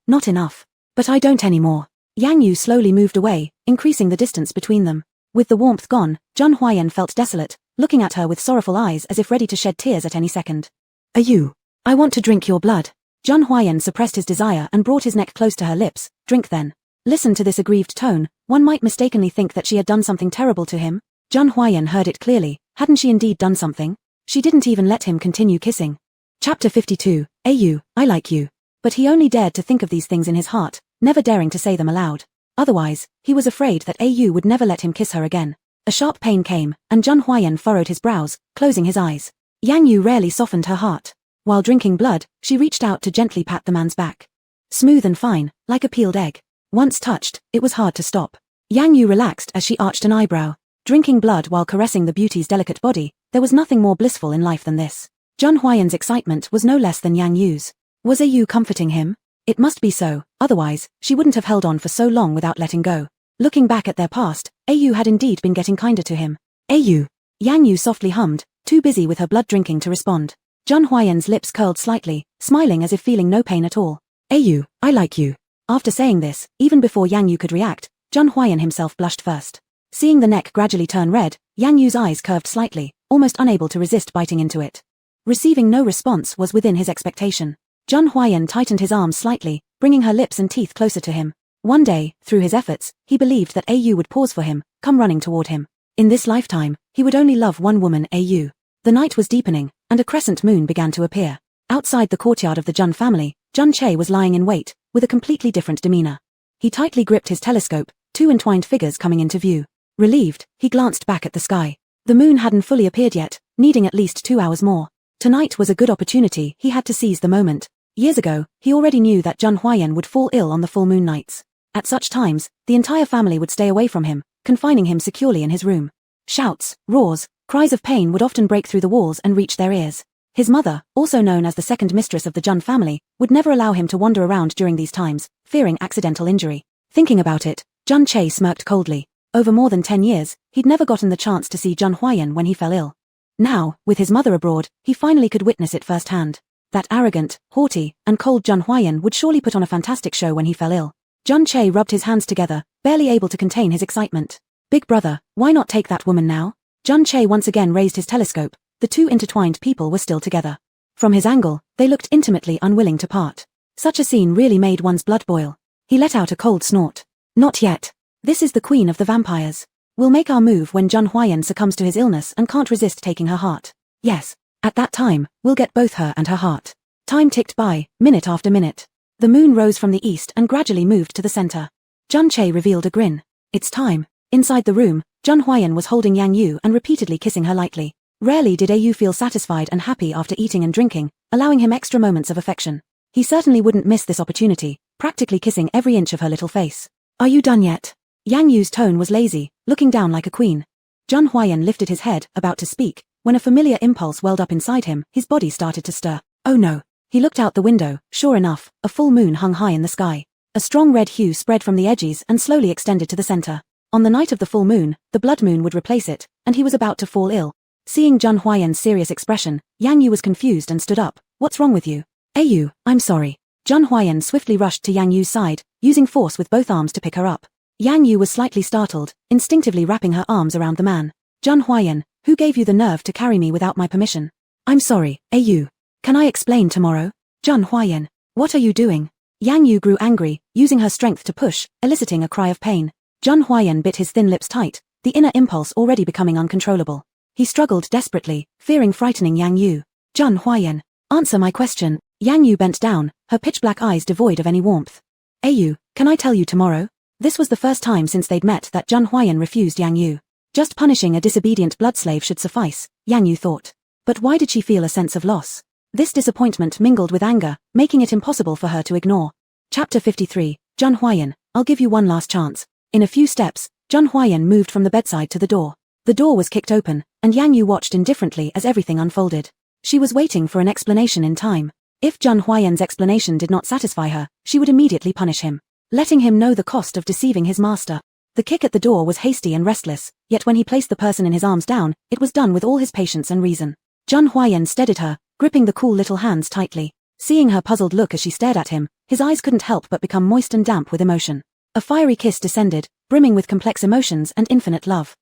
Not enough. But I don't anymore. Yang Yu slowly moved away, increasing the distance between them. With the warmth gone, Jun Huayan felt desolate, looking at her with sorrowful eyes as if ready to shed tears at any second. I want to drink your blood. Jun Huayan suppressed his desire and brought his neck close to her lips. Drink then. Listen to this aggrieved tone, one might mistakenly think that she had done something terrible to him. Jun Huayan heard it clearly. Hadn't she indeed done something? She didn't even let him continue kissing. Chapter 52. I like you. But he only dared to think of these things in his heart, never daring to say them aloud. Otherwise, he was afraid that would never let him kiss her again. A sharp pain came, and Zhang Huayan furrowed his brows, closing his eyes. Yang Yu rarely softened her heart. While drinking blood, she reached out to gently pat the man's back. Smooth and fine, like a peeled egg. Once touched, it was hard to stop. Yang Yu relaxed as she arched an eyebrow. Drinking blood while caressing the beauty's delicate body, there was nothing more blissful in life than this. Zhang Huayan's excitement was no less than Yang Yu's. Was Yu comforting him? It must be so, otherwise, she wouldn't have held on for so long without letting go. Looking back at their past, Yu had indeed been getting kinder to him. Yu. Yang Yu softly hummed, too busy with her blood drinking to respond. Zhang Huayan's lips curled slightly, smiling as if feeling no pain at all. Yu, I like you. After saying this, even before Yang Yu could react, Zhang Huayan himself blushed first. Seeing the neck gradually turn red, Yang Yu's eyes curved slightly, almost unable to resist biting into it. Receiving no response was within his expectation. Zhang Huayan tightened his arms slightly, bringing her lips and teeth closer to him. One day, through his efforts, he believed that Yu would pause for him, come running toward him. In this lifetime, he would only love one woman, Yu. The night was deepening, and a crescent moon began to appear. Outside the courtyard of the Jun family, Jun Che was lying in wait, with a completely different demeanor. He tightly gripped his telescope, two entwined figures coming into view. Relieved, he glanced back at the sky. The moon hadn't fully appeared yet, needing at least 2 hours more. Tonight was a good opportunity, he had to seize the moment. Years ago, he already knew that Zhang Huayan would fall ill on the full moon nights. At such times, the entire family would stay away from him, confining him securely in his room. Shouts, roars, cries of pain would often break through the walls and reach their ears. His mother, also known as the second mistress of the Jun family, would never allow him to wander around during these times, fearing accidental injury. Thinking about it, Zhang Che smirked coldly. Over more than 10 years, he'd never gotten the chance to see Zhang Huayan when he fell ill. Now, with his mother abroad, he finally could witness it firsthand. That arrogant, haughty, and cold Zhang Huayan would surely put on a fantastic show when he fell ill. Zhang Che rubbed his hands together, barely able to contain his excitement. Big brother, why not take that woman now? Zhang Che once again raised his telescope. The two intertwined people were still together. From his angle, they looked intimately unwilling to part. Such a scene really made one's blood boil. He let out a cold snort. Not yet. This is the queen of the vampires. We'll make our move when Zhang Huayan succumbs to his illness and can't resist taking her heart. Yes. At that time, we'll get both her and her heart. Time ticked by, minute after minute. The moon rose from the east and gradually moved to the center. Zhang Che revealed a grin. It's time. Inside the room, Zhang Huayan was holding Yang Yu and repeatedly kissing her lightly. Rarely did Yu feel satisfied and happy after eating and drinking, allowing him extra moments of affection. He certainly wouldn't miss this opportunity, practically kissing every inch of her little face. Are you done yet? Yang Yu's tone was lazy, looking down like a queen. Zhang Huayan lifted his head, about to speak, when a familiar impulse welled up inside him, his body started to stir. Oh no. He looked out the window, sure enough, a full moon hung high in the sky. A strong red hue spread from the edges and slowly extended to the center. On the night of the full moon, the blood moon would replace it, and he was about to fall ill. Seeing Zhang Huayan's serious expression, Yang Yu was confused and stood up. What's wrong with you? Yu, I'm sorry. Zhang Huayan swiftly rushed to Yang Yu's side, using force with both arms to pick her up. Yang Yu was slightly startled, instinctively wrapping her arms around the man. Zhang Huayan, who gave you the nerve to carry me without my permission? I'm sorry, Yu. Can I explain tomorrow? Zhang Huayan, what are you doing? Yang Yu grew angry, using her strength to push, eliciting a cry of pain. Zhang Huayan bit his thin lips tight, the inner impulse already becoming uncontrollable. He struggled desperately, fearing frightening Yang Yu. Zhang Huayan, answer my question. Yang Yu bent down, her pitch-black eyes devoid of any warmth. Yu, can I tell you tomorrow? This was the first time since they'd met that Zhang Huayan refused Yang Yu. Just punishing a disobedient blood slave should suffice, Yang Yu thought. But why did she feel a sense of loss? This disappointment mingled with anger, making it impossible for her to ignore. Chapter 53, Zhang Huayan, I'll give you one last chance. In a few steps, Zhang Huayan moved from the bedside to the door. The door was kicked open, and Yang Yu watched indifferently as everything unfolded. She was waiting for an explanation in time. If Zhang Huayan's explanation did not satisfy her, she would immediately punish him, letting him know the cost of deceiving his master. The kick at the door was hasty and restless, yet when he placed the person in his arms down, it was done with all his patience and reason. Zhang Huayan steadied her, gripping the cool little hands tightly. Seeing her puzzled look as she stared at him, his eyes couldn't help but become moist and damp with emotion. A fiery kiss descended, brimming with complex emotions and infinite love.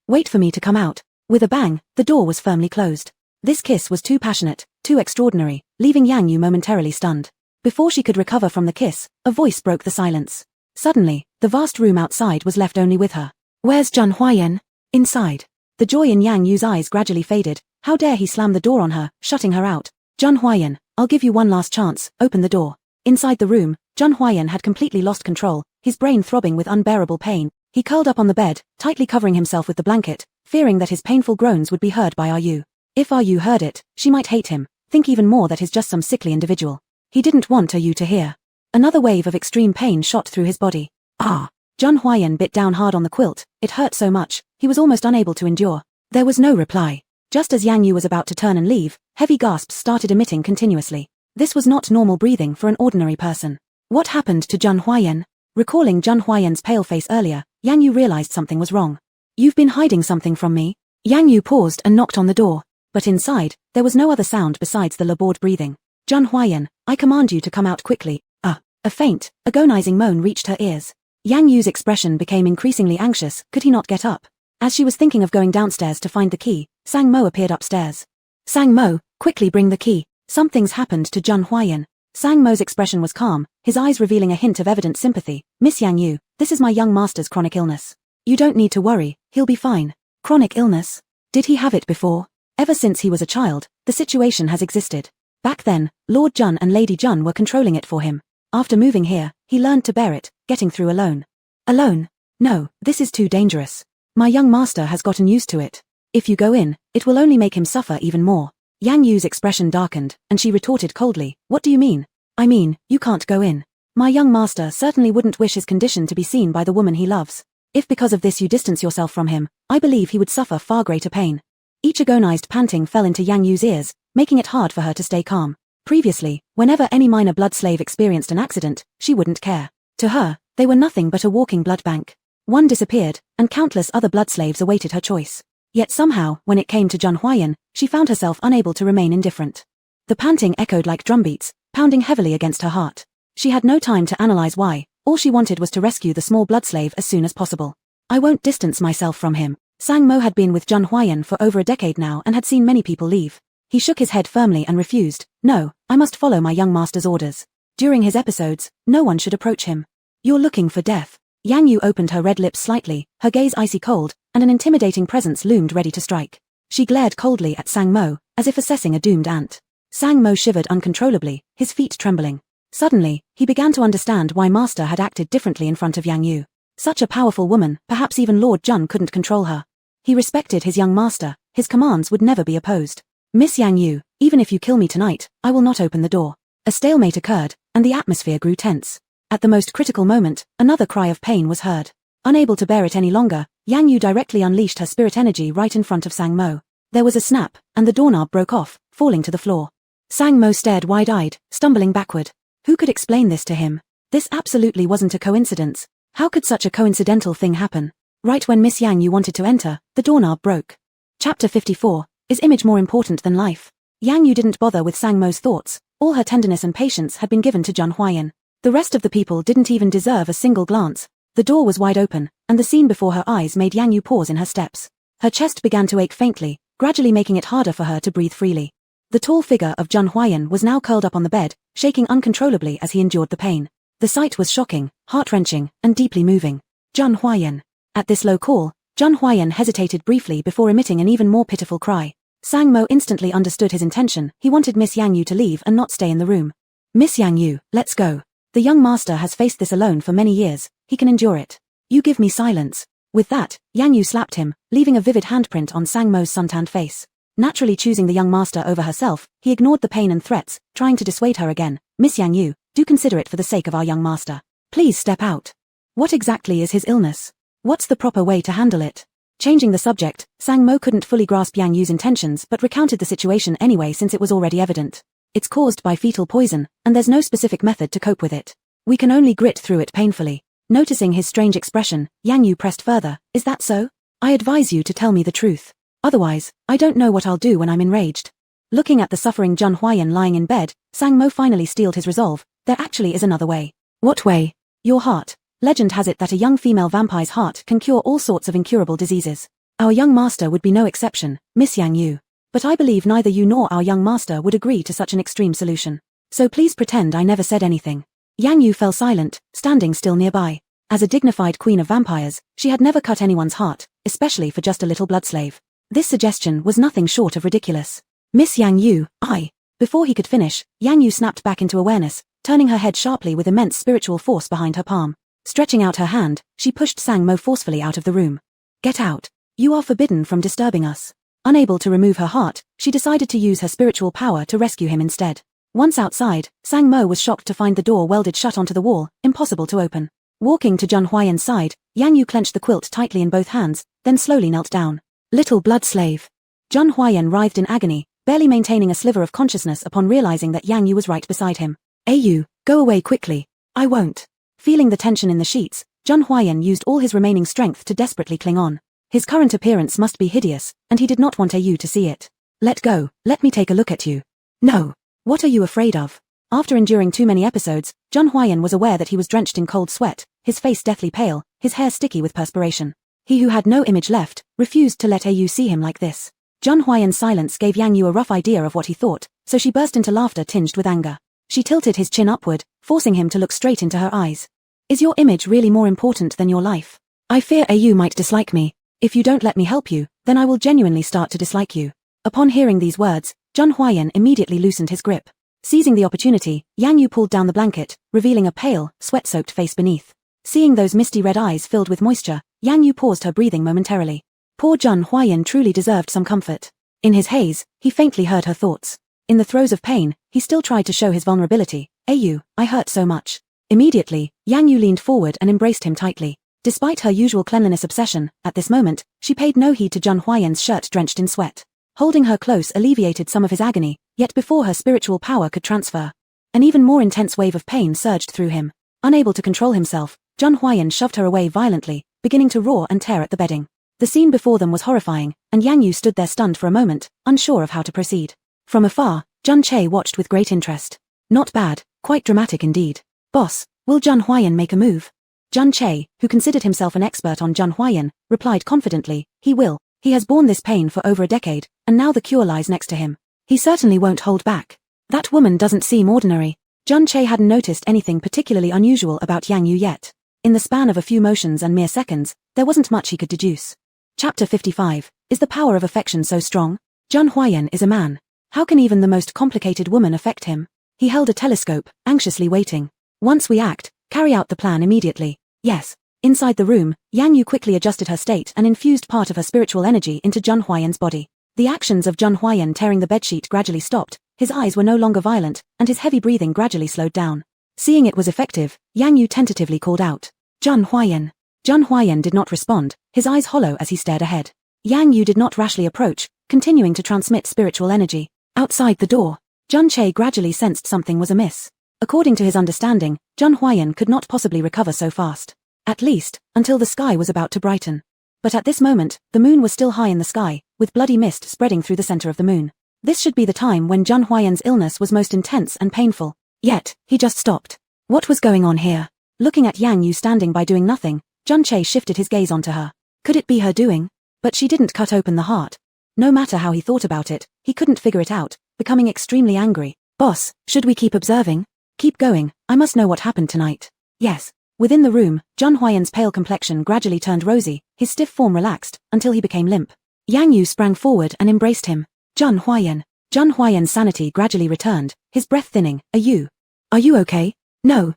Wait for me to come out. With a bang, the door was firmly closed. This kiss was too passionate, too extraordinary, leaving Yang Yu momentarily stunned. Before she could recover from the kiss, a voice broke the silence. Suddenly, the vast room outside was left only with her. Where's Zhang Huayan? Inside. The joy in Yang Yu's eyes gradually faded. How dare he slam the door on her, shutting her out. Zhang Huayan, I'll give you one last chance, open the door. Inside the room, Zhang Huayan had completely lost control, his brain throbbing with unbearable pain. He curled up on the bed, tightly covering himself with the blanket, fearing that his painful groans would be heard by Ru. If Ru heard it, she might hate him, think even more that he's just some sickly individual. He didn't want Ru to hear. Another wave of extreme pain shot through his body. Ah! Jun Huayan bit down hard on the quilt. It hurt so much, he was almost unable to endure. There was no reply. Just as Yang Yu was about to turn and leave, heavy gasps started emitting continuously. This was not normal breathing for an ordinary person. What happened to Jun Huayan? Recalling Jun Huayan's pale face earlier, Yang Yu realized something was wrong. You've been hiding something from me? Yang Yu paused and knocked on the door. But inside, there was no other sound besides the labored breathing. Jun Huayan, I command you to come out quickly. A faint, agonizing moan reached her ears. Yang Yu's expression became increasingly anxious. Could he not get up? As she was thinking of going downstairs to find the key, Sang Mo appeared upstairs. Sang Mo, quickly bring the key. Something's happened to Jun Huayan. Sang Mo's expression was calm, his eyes revealing a hint of evident sympathy. Miss Yang Yu, this is my young master's chronic illness. You don't need to worry, he'll be fine. Chronic illness? Did he have it before? Ever since he was a child, the situation has existed. Back then, Lord Jun and Lady Jun were controlling it for him. After moving here, he learned to bear it, getting through alone. Alone? No, this is too dangerous. My young master has gotten used to it. If you go in, it will only make him suffer even more. Yang Yu's expression darkened, and she retorted coldly, what do you mean? I mean, you can't go in. My young master certainly wouldn't wish his condition to be seen by the woman he loves. If because of this you distance yourself from him, I believe he would suffer far greater pain. Each agonized panting fell into Yang Yu's ears, making it hard for her to stay calm. Previously, whenever any minor blood slave experienced an accident, she wouldn't care. To her, they were nothing but a walking blood bank. One disappeared, and countless other blood slaves awaited her choice. Yet somehow, when it came to Jun Huayan, she found herself unable to remain indifferent. The panting echoed like drumbeats, pounding heavily against her heart. She had no time to analyze why, all she wanted was to rescue the small blood slave as soon as possible. I won't distance myself from him. Sang Mo had been with Jun Huayan for over a decade now and had seen many people leave. He shook his head firmly and refused. No, I must follow my young master's orders. During his episodes, no one should approach him. You're looking for death. Yang Yu opened her red lips slightly, her gaze icy cold, and an intimidating presence loomed ready to strike. She glared coldly at Sang Mo, as if assessing a doomed ant. Sang Mo shivered uncontrollably, his feet trembling. Suddenly, he began to understand why Master had acted differently in front of Yang Yu. Such a powerful woman, perhaps even Lord Jun couldn't control her. He respected his young master, his commands would never be opposed. Miss Yang Yu, even if you kill me tonight, I will not open the door. A stalemate occurred, and the atmosphere grew tense. At the most critical moment, another cry of pain was heard. Unable to bear it any longer, Yang Yu directly unleashed her spirit energy right in front of Sang Mo. There was a snap, and the doorknob broke off, falling to the floor. Sang Mo stared wide-eyed, stumbling backward. Who could explain this to him? This absolutely wasn't a coincidence. How could such a coincidental thing happen? Right when Miss Yang Yu wanted to enter, the doorknob broke. Chapter 54. Is image more important than life? Yang Yu didn't bother with Sang Mo's thoughts. All her tenderness and patience had been given to Jun Huayan. The rest of the people didn't even deserve a single glance. The door was wide open, and the scene before her eyes made Yang Yu pause in her steps. Her chest began to ache faintly, gradually making it harder for her to breathe freely. The tall figure of Jun Huayan was now curled up on the bed, shaking uncontrollably as he endured the pain. The sight was shocking, heart-wrenching, and deeply moving. Jun Huayan. At this low call, Jun Huayan hesitated briefly before emitting an even more pitiful cry. Sang Mo instantly understood his intention. He wanted Miss Yang Yu to leave and not stay in the room. Miss Yang Yu, let's go. The young master has faced this alone for many years. He can endure it. You give me silence. With that, Yang Yu slapped him, leaving a vivid handprint on Sang Mo's suntanned face. Naturally choosing the young master over herself, he ignored the pain and threats, trying to dissuade her again. Miss Yang Yu, do consider it for the sake of our young master. Please step out. What exactly is his illness? What's the proper way to handle it? Changing the subject, Sang Mo couldn't fully grasp Yang Yu's intentions but recounted the situation anyway since it was already evident. It's caused by fetal poison, and there's no specific method to cope with it. We can only grit through it painfully. Noticing his strange expression, Yang Yu pressed further. Is that so? I advise you to tell me the truth. Otherwise, I don't know what I'll do when I'm enraged. Looking at the suffering Jun Huayan lying in bed, Sang Mo finally steeled his resolve. There actually is another way. What way? Your heart. Legend has it that a young female vampire's heart can cure all sorts of incurable diseases. Our young master would be no exception, Miss Yang Yu. But I believe neither you nor our young master would agree to such an extreme solution. So please pretend I never said anything. Yang Yu fell silent, standing still nearby. As a dignified queen of vampires, she had never cut anyone's heart, especially for just a little blood slave. This suggestion was nothing short of ridiculous. Miss Yang Yu, I. Before he could finish, Yang Yu snapped back into awareness, turning her head sharply with immense spiritual force behind her palm. Stretching out her hand, she pushed Sang Mo forcefully out of the room. Get out. You are forbidden from disturbing us. Unable to remove her heart, she decided to use her spiritual power to rescue him instead. Once outside, Sang Mo was shocked to find the door welded shut onto the wall, impossible to open. Walking to Zheng Huayan's side, Yang Yu clenched the quilt tightly in both hands, then slowly knelt down. Little blood slave. Zheng Huayan writhed in agony, barely maintaining a sliver of consciousness upon realizing that Yang Yu was right beside him. Yu, go away quickly. I won't. Feeling the tension in the sheets, Zheng Huayan used all his remaining strength to desperately cling on. His current appearance must be hideous, and he did not want Yu to see it. Let go, let me take a look at you. No. What are you afraid of? After enduring too many episodes, Zheng Huayan was aware that he was drenched in cold sweat, his face deathly pale, his hair sticky with perspiration. He who had no image left, refused to let Yu see him like this. Zheng Huayan's silence gave Yang Yu a rough idea of what he thought, so she burst into laughter tinged with anger. She tilted his chin upward, forcing him to look straight into her eyes. Is your image really more important than your life? I fear Yu might dislike me. If you don't let me help you, then I will genuinely start to dislike you. Upon hearing these words, Zheng Huayan immediately loosened his grip. Seizing the opportunity, Yang Yu pulled down the blanket, revealing a pale, sweat-soaked face beneath. Seeing those misty red eyes filled with moisture, Yang Yu paused her breathing momentarily. Poor Zheng Huayan truly deserved some comfort. In his haze, he faintly heard her thoughts. In the throes of pain, he still tried to show his vulnerability. Yu, I hurt so much. Immediately, Yang Yu leaned forward and embraced him tightly. Despite her usual cleanliness obsession, at this moment, she paid no heed to Zheng Huayan's shirt drenched in sweat. Holding her close alleviated some of his agony, yet before her spiritual power could transfer, an even more intense wave of pain surged through him. Unable to control himself, Zheng Huayan shoved her away violently, beginning to roar and tear at the bedding. The scene before them was horrifying, and Yang Yu stood there stunned for a moment, unsure of how to proceed. From afar, Zheng Che watched with great interest. Not bad, quite dramatic indeed. Boss, will Zheng Huayan make a move? Zheng Che, who considered himself an expert on Zheng Huayan, replied confidently, he will. He has borne this pain for over a decade, and now the cure lies next to him. He certainly won't hold back. That woman doesn't seem ordinary. Zheng Che hadn't noticed anything particularly unusual about Yang Yu yet. In the span of a few motions and mere seconds, there wasn't much he could deduce. Chapter 55. Is the power of affection so strong? Zheng Huayan is a man. How can even the most complicated woman affect him? He held a telescope, anxiously waiting. Once we act, carry out the plan immediately. Yes. Inside the room, Yang Yu quickly adjusted her state and infused part of her spiritual energy into Zheng Huayan's body. The actions of Zheng Huayan tearing the bedsheet gradually stopped, his eyes were no longer violent, and his heavy breathing gradually slowed down. Seeing it was effective, Yang Yu tentatively called out, Zheng Huayan. Zheng Huayan did not respond, his eyes hollow as he stared ahead. Yang Yu did not rashly approach, continuing to transmit spiritual energy. Outside the door, Zheng Che gradually sensed something was amiss. According to his understanding, Zheng Huayan could not possibly recover so fast. At least, until the sky was about to brighten. But at this moment, the moon was still high in the sky, with bloody mist spreading through the center of the moon. This should be the time when Zheng Huayan's illness was most intense and painful. Yet, he just stopped. What was going on here? Looking at Yang Yu standing by doing nothing, Zheng Che shifted his gaze onto her. Could it be her doing? But she didn't cut open the heart. No matter how he thought about it, he couldn't figure it out, becoming extremely angry. Boss, should we keep observing? Keep going, I must know what happened tonight. Yes. Within the room, Zheng Huayan's pale complexion gradually turned rosy, his stiff form relaxed, until he became limp. Yang Yu sprang forward and embraced him. Zheng Huayan. Zheng Huayan's sanity gradually returned, his breath thinning. Are you okay? No.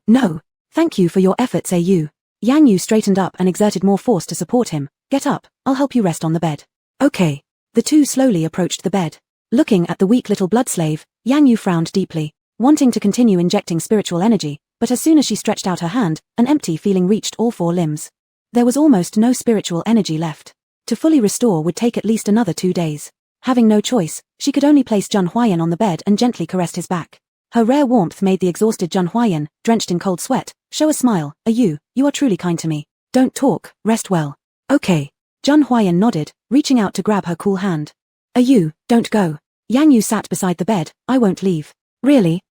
Thank you for your efforts, Yu. Yang Yu straightened up and exerted more force to support him. Get up, I'll help you rest on the bed. Okay. The two slowly approached the bed. Looking at the weak little blood slave, Yang Yu frowned deeply, wanting to continue injecting spiritual energy, but as soon as she stretched out her hand, an empty feeling reached all four limbs. There was almost no spiritual energy left. To fully restore would take at least another 2 days. Having no choice, she could only place Zheng Huayan on the bed and gently caressed his back. Her rare warmth made the exhausted Zheng Huayan, drenched in cold sweat, show a smile. You are truly kind to me. Don't talk, rest well. Okay. Zheng Huayan nodded, reaching out to grab her cool hand. Don't go. Yang Yu sat beside the bed. I won't leave. Really?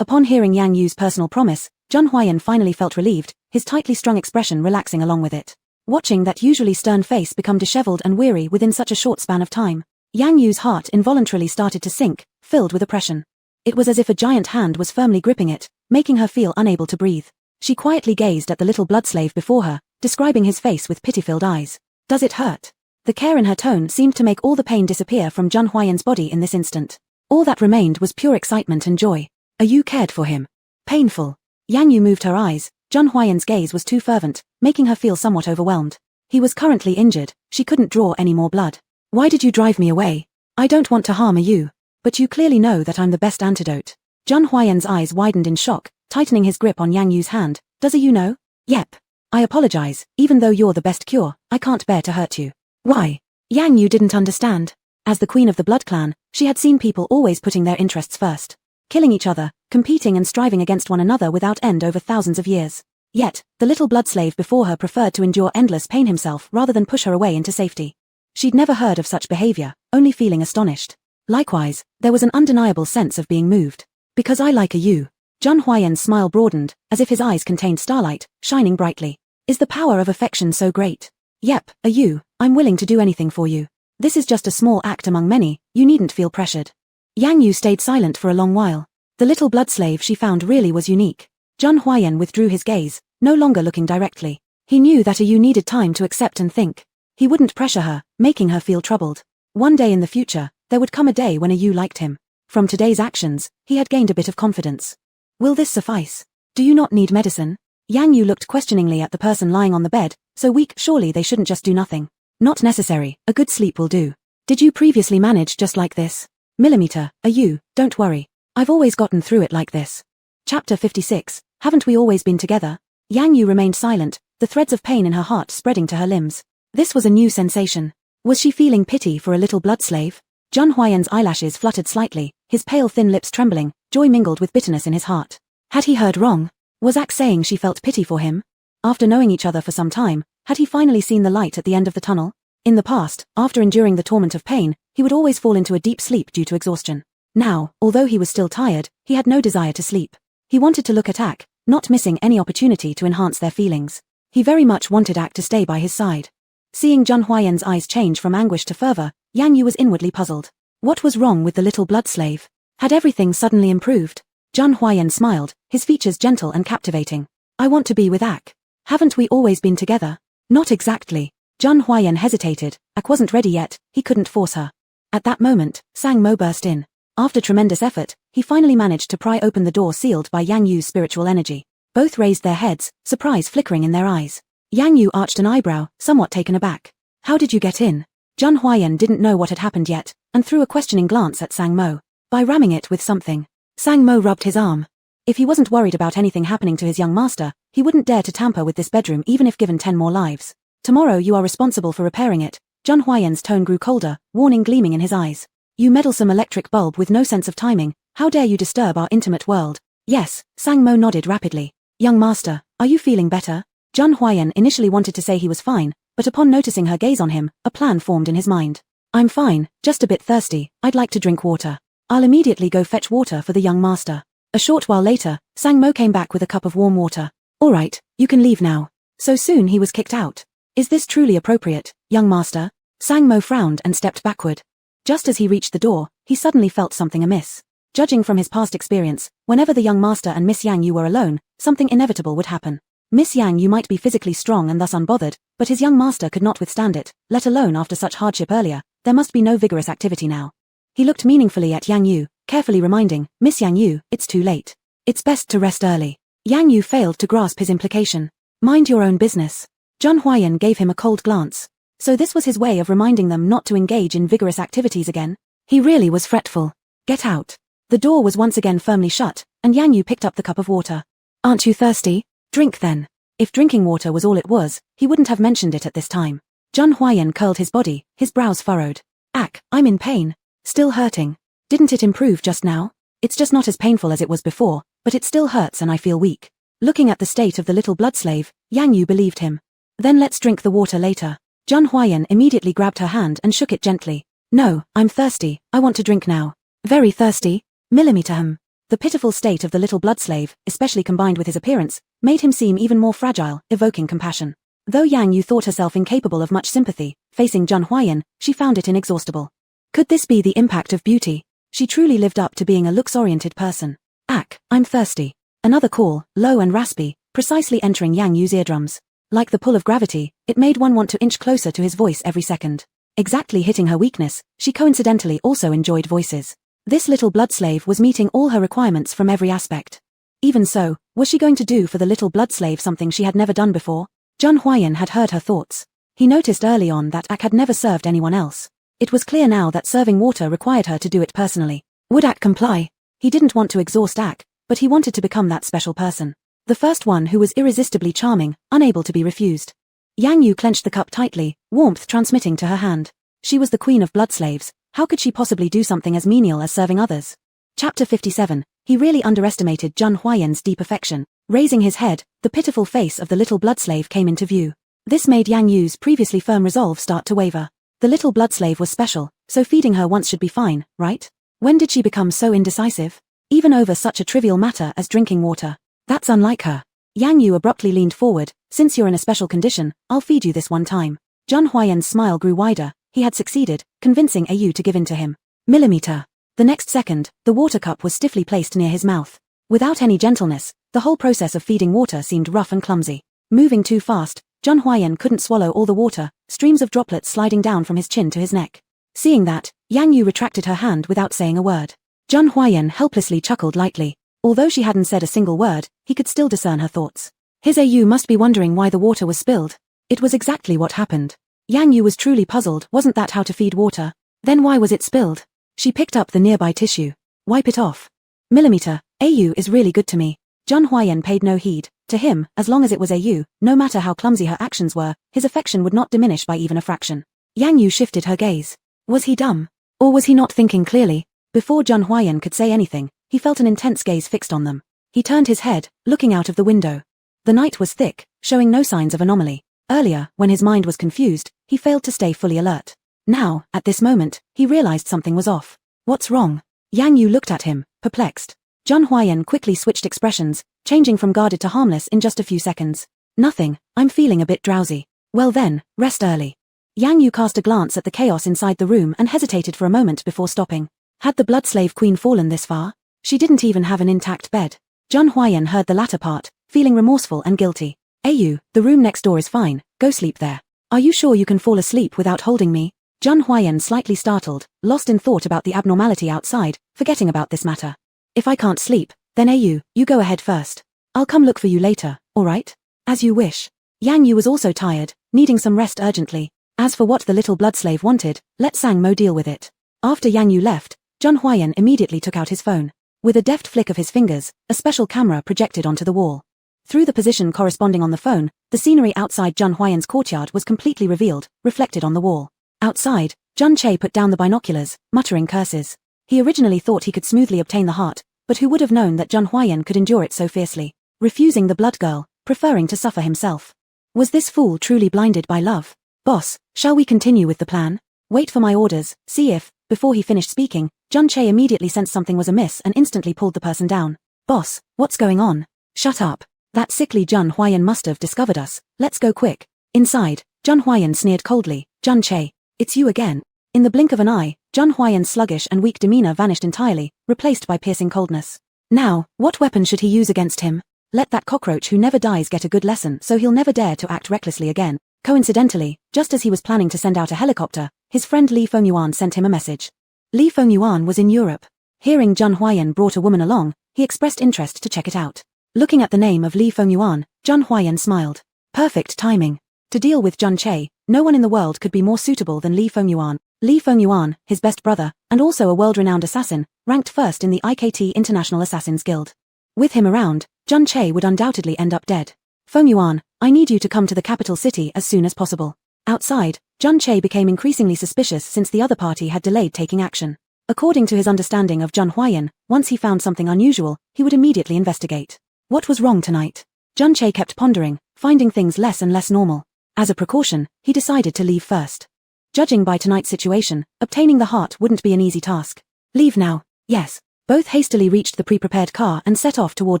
Upon hearing Yang Yu's personal promise, Zheng Huayan finally felt relieved, his tightly strung expression relaxing along with it. Watching that usually stern face become disheveled and weary within such a short span of time, Yang Yu's heart involuntarily started to sink, filled with oppression. It was as if a giant hand was firmly gripping it, making her feel unable to breathe. She quietly gazed at the little blood slave before her, describing his face with pity-filled eyes. Does it hurt? The care in her tone seemed to make all the pain disappear from Zheng Huayan's body in this instant. All that remained was pure excitement and joy. You cared for him. Painful. Yang Yu moved her eyes, Zhang Huayan's gaze was too fervent, making her feel somewhat overwhelmed. He was currently injured, she couldn't draw any more blood. Why did you drive me away? I don't want to harm you. But you clearly know that I'm the best antidote. Zhang Huayan's eyes widened in shock, tightening his grip on Yang Yu's hand. Does you know? Yep. I apologize, even though you're the best cure, I can't bear to hurt you. Why? Yang Yu didn't understand. As the queen of the blood clan, she had seen people always putting their interests first. Killing each other, competing and striving against one another without end over thousands of years. Yet, the little blood slave before her preferred to endure endless pain himself rather than push her away into safety. She'd never heard of such behavior, only feeling astonished. Likewise, there was an undeniable sense of being moved. Because I like you. Zhang Huayan's smile broadened, as if his eyes contained starlight, shining brightly. Is the power of affection so great? Yep, you, I'm willing to do anything for you. This is just a small act among many, you needn't feel pressured. Yang Yu stayed silent for a long while. The little blood slave she found really was unique. Zhang Huayan withdrew his gaze, no longer looking directly. He knew that Yu needed time to accept and think. He wouldn't pressure her, making her feel troubled. One day in the future, there would come a day when Yu liked him. From today's actions, he had gained a bit of confidence. Will this suffice? Do you not need medicine? Yang Yu looked questioningly at the person lying on the bed, so weak surely they shouldn't just do nothing. Not necessary, a good sleep will do. Did you previously manage just like this? Millimeter, you, don't worry. I've always gotten through it like this. Chapter 56, haven't we always been together? Yang Yu remained silent, the threads of pain in her heart spreading to her limbs. This was a new sensation. Was she feeling pity for a little blood slave? Zhang Huayan's eyelashes fluttered slightly, his pale thin lips trembling, joy mingled with bitterness in his heart. Had he heard wrong? Was Ak saying she felt pity for him? After knowing each other for some time, had he finally seen the light at the end of the tunnel? In the past, after enduring the torment of pain, he would always fall into a deep sleep due to exhaustion. Now, although he was still tired, he had no desire to sleep. He wanted to look at Ak, not missing any opportunity to enhance their feelings. He very much wanted Ak to stay by his side. Seeing Zhang Huayan's eyes change from anguish to fervor, Yang Yu was inwardly puzzled. What was wrong with the little blood slave? Had everything suddenly improved? Zhang Huayan smiled, his features gentle and captivating. I want to be with Ak. Haven't we always been together? Not exactly. Zhang Huayan hesitated. Ak wasn't ready yet, he couldn't force her. At that moment, Sang Mo burst in. After tremendous effort, he finally managed to pry open the door sealed by Yang Yu's spiritual energy. Both raised their heads, surprise flickering in their eyes. Yang Yu arched an eyebrow, somewhat taken aback. How did you get in? Zhang Huayan didn't know what had happened yet, and threw a questioning glance at Sang Mo. By ramming it with something. Sang Mo rubbed his arm. If he wasn't worried about anything happening to his young master, he wouldn't dare to tamper with this bedroom even if given 10 more lives. Tomorrow you are responsible for repairing it. Zhang Huayan's tone grew colder, warning gleaming in his eyes. You meddlesome electric bulb with no sense of timing, how dare you disturb our intimate world? Yes, Sang Mo nodded rapidly. Young master, are you feeling better? Zhang Huayan initially wanted to say he was fine, but upon noticing her gaze on him, a plan formed in his mind. I'm fine, just a bit thirsty, I'd like to drink water. I'll immediately go fetch water for the young master. A short while later, Sang Mo came back with a cup of warm water. All right, you can leave now. So soon he was kicked out. Is this truly appropriate, young master? Sang Mo frowned and stepped backward. Just as he reached the door, he suddenly felt something amiss. Judging from his past experience, whenever the young master and Miss Yang Yu were alone, something inevitable would happen. Miss Yang Yu might be physically strong and thus unbothered, but his young master could not withstand it, let alone after such hardship earlier. There must be no vigorous activity now. He looked meaningfully at Yang Yu, carefully reminding, Miss Yang Yu, it's too late. It's best to rest early. Yang Yu failed to grasp his implication. Mind your own business. Zhang Huayan gave him a cold glance. So this was his way of reminding them not to engage in vigorous activities again. He really was fretful. Get out. The door was once again firmly shut, and Yang Yu picked up the cup of water. Aren't you thirsty? Drink then. If drinking water was all it was, he wouldn't have mentioned it at this time. Zhang Huayan curled his body, his brows furrowed. Ak, I'm in pain. Still hurting. Didn't it improve just now? It's just not as painful as it was before, but it still hurts and I feel weak. Looking at the state of the little blood slave, Yang Yu believed him. Then let's drink the water later. Zhang Huayan immediately grabbed her hand and shook it gently. No, I'm thirsty, I want to drink now. Very thirsty? Millimeter. The pitiful state of the little blood slave, especially combined with his appearance, made him seem even more fragile, evoking compassion. Though Yang Yu thought herself incapable of much sympathy, facing Zhang Huayan, she found it inexhaustible. Could this be the impact of beauty? She truly lived up to being a looks-oriented person. Ak, I'm thirsty. Another call, low and raspy, precisely entering Yang Yu's eardrums. Like the pull of gravity, it made one want to inch closer to his voice every second. Exactly hitting her weakness, she coincidentally also enjoyed voices. This little blood slave was meeting all her requirements from every aspect. Even so, Was she going to do for the little blood slave something she had never done before? Jun Huayan had heard her thoughts. He noticed early on that Ak had never served anyone else. It was clear now that serving water required her to do it personally. Would Ak comply? He didn't want to exhaust Ak, but he wanted to become that special person. The first one who was irresistibly charming, unable to be refused. Yang Yu clenched the cup tightly, warmth transmitting to her hand. She was the queen of blood slaves. How could she possibly do something as menial as serving others? Chapter 57. He really underestimated Jun Huayan's deep affection. Raising his head, the pitiful face of the little blood slave came into view. This made Yang Yu's previously firm resolve start to waver. The little blood slave was special, so feeding her once should be fine, right? When did she become so indecisive? Even over such a trivial matter as drinking water. That's unlike her. Yang Yu abruptly leaned forward. Since you're in a special condition, I'll feed you this one time. Jun Huayan's smile grew wider. He had succeeded, convincing Yu to give in to him. Millimeter. The next second, the water cup was stiffly placed near his mouth. Without any gentleness, the whole process of feeding water seemed rough and clumsy. Moving too fast, Jun Huayan couldn't swallow all the water, streams of droplets sliding down from his chin to his neck. Seeing that, Yang Yu retracted her hand without saying a word. Jun Huayan helplessly chuckled lightly. Although she hadn't said a single word, he could still discern her thoughts. His Yu must be wondering why the water was spilled. It was exactly what happened. Yang Yu was truly puzzled. Wasn't that how to feed water? Then why was it spilled? She picked up the nearby tissue. Wipe it off. Millimeter, Yu is really good to me. Jun Huayan paid no heed. To him, as long as it was Yu, no matter how clumsy her actions were, his affection would not diminish by even a fraction. Yang Yu shifted her gaze. Was he dumb? Or was he not thinking clearly? Before Jun Huayan could say anything, he felt an intense gaze fixed on them. He turned his head, looking out of the window. The night was thick, showing no signs of anomaly. Earlier, when his mind was confused, he failed to stay fully alert. Now, at this moment, he realized something was off. What's wrong? Yang Yu looked at him, perplexed. Jun Huayan quickly switched expressions, changing from guarded to harmless in just a few seconds. Nothing, I'm feeling a bit drowsy. Well then, rest early. Yang Yu cast a glance at the chaos inside the room and hesitated for a moment before stopping. Had the blood slave queen fallen this far? She didn't even have an intact bed. Jun Huayan heard the latter part, feeling remorseful and guilty. Yu, the room next door is fine, go sleep there. Are you sure you can fall asleep without holding me? Jun Huayan slightly startled, lost in thought about the abnormality outside, forgetting about this matter. If I can't sleep, then Yu, you go ahead first. I'll come look for you later, alright? As you wish. Yang Yu was also tired, needing some rest urgently. As for what the little blood slave wanted, let Sang Mo deal with it. After Yang Yu left, Jun Huayan immediately took out his phone. With a deft flick of his fingers, a special camera projected onto the wall. Through the position corresponding on the phone, the scenery outside Jun Huayan's courtyard was completely revealed, reflected on the wall. Outside, Jun Che put down the binoculars, muttering curses. He originally thought he could smoothly obtain the heart, but who would have known that Jun Huayan could endure it so fiercely, refusing the blood girl, preferring to suffer himself. Was this fool truly blinded by love? Boss, shall we continue with the plan? Wait for my orders, see if, before he finished speaking, Jun Che immediately sensed something was amiss and instantly pulled the person down. Boss, what's going on? Shut up. That sickly Jun Huayan must have discovered us, let's go quick. Inside, Jun Huayan sneered coldly. Jun Che, it's you again. In the blink of an eye, Jun Huayan's sluggish and weak demeanor vanished entirely, replaced by piercing coldness. Now, what weapon should he use against him? Let that cockroach who never dies get a good lesson so he'll never dare to act recklessly again. Coincidentally, just as he was planning to send out a helicopter, his friend Li Fengyuan sent him a message. Li Fengyuan was in Europe. Hearing Jun Huayan brought a woman along, he expressed interest to check it out. Looking at the name of Li Fengyuan, Jun Huayan smiled. Perfect timing. To deal with Jun Che, no one in the world could be more suitable than Li Fengyuan. Li Fengyuan, his best brother, and also a world-renowned assassin, ranked first in the IKT International Assassins Guild. With him around, Jun Che would undoubtedly end up dead. Fengyuan, I need you to come to the capital city as soon as possible. Outside, Jun Che became increasingly suspicious since the other party had delayed taking action. According to his understanding of Jun Huayan, once he found something unusual, he would immediately investigate. What was wrong tonight? Jun Che kept pondering, finding things less and less normal. As a precaution, he decided to leave first. Judging by tonight's situation, obtaining the heart wouldn't be an easy task. Leave now. Yes. Both hastily reached the pre-prepared car and set off toward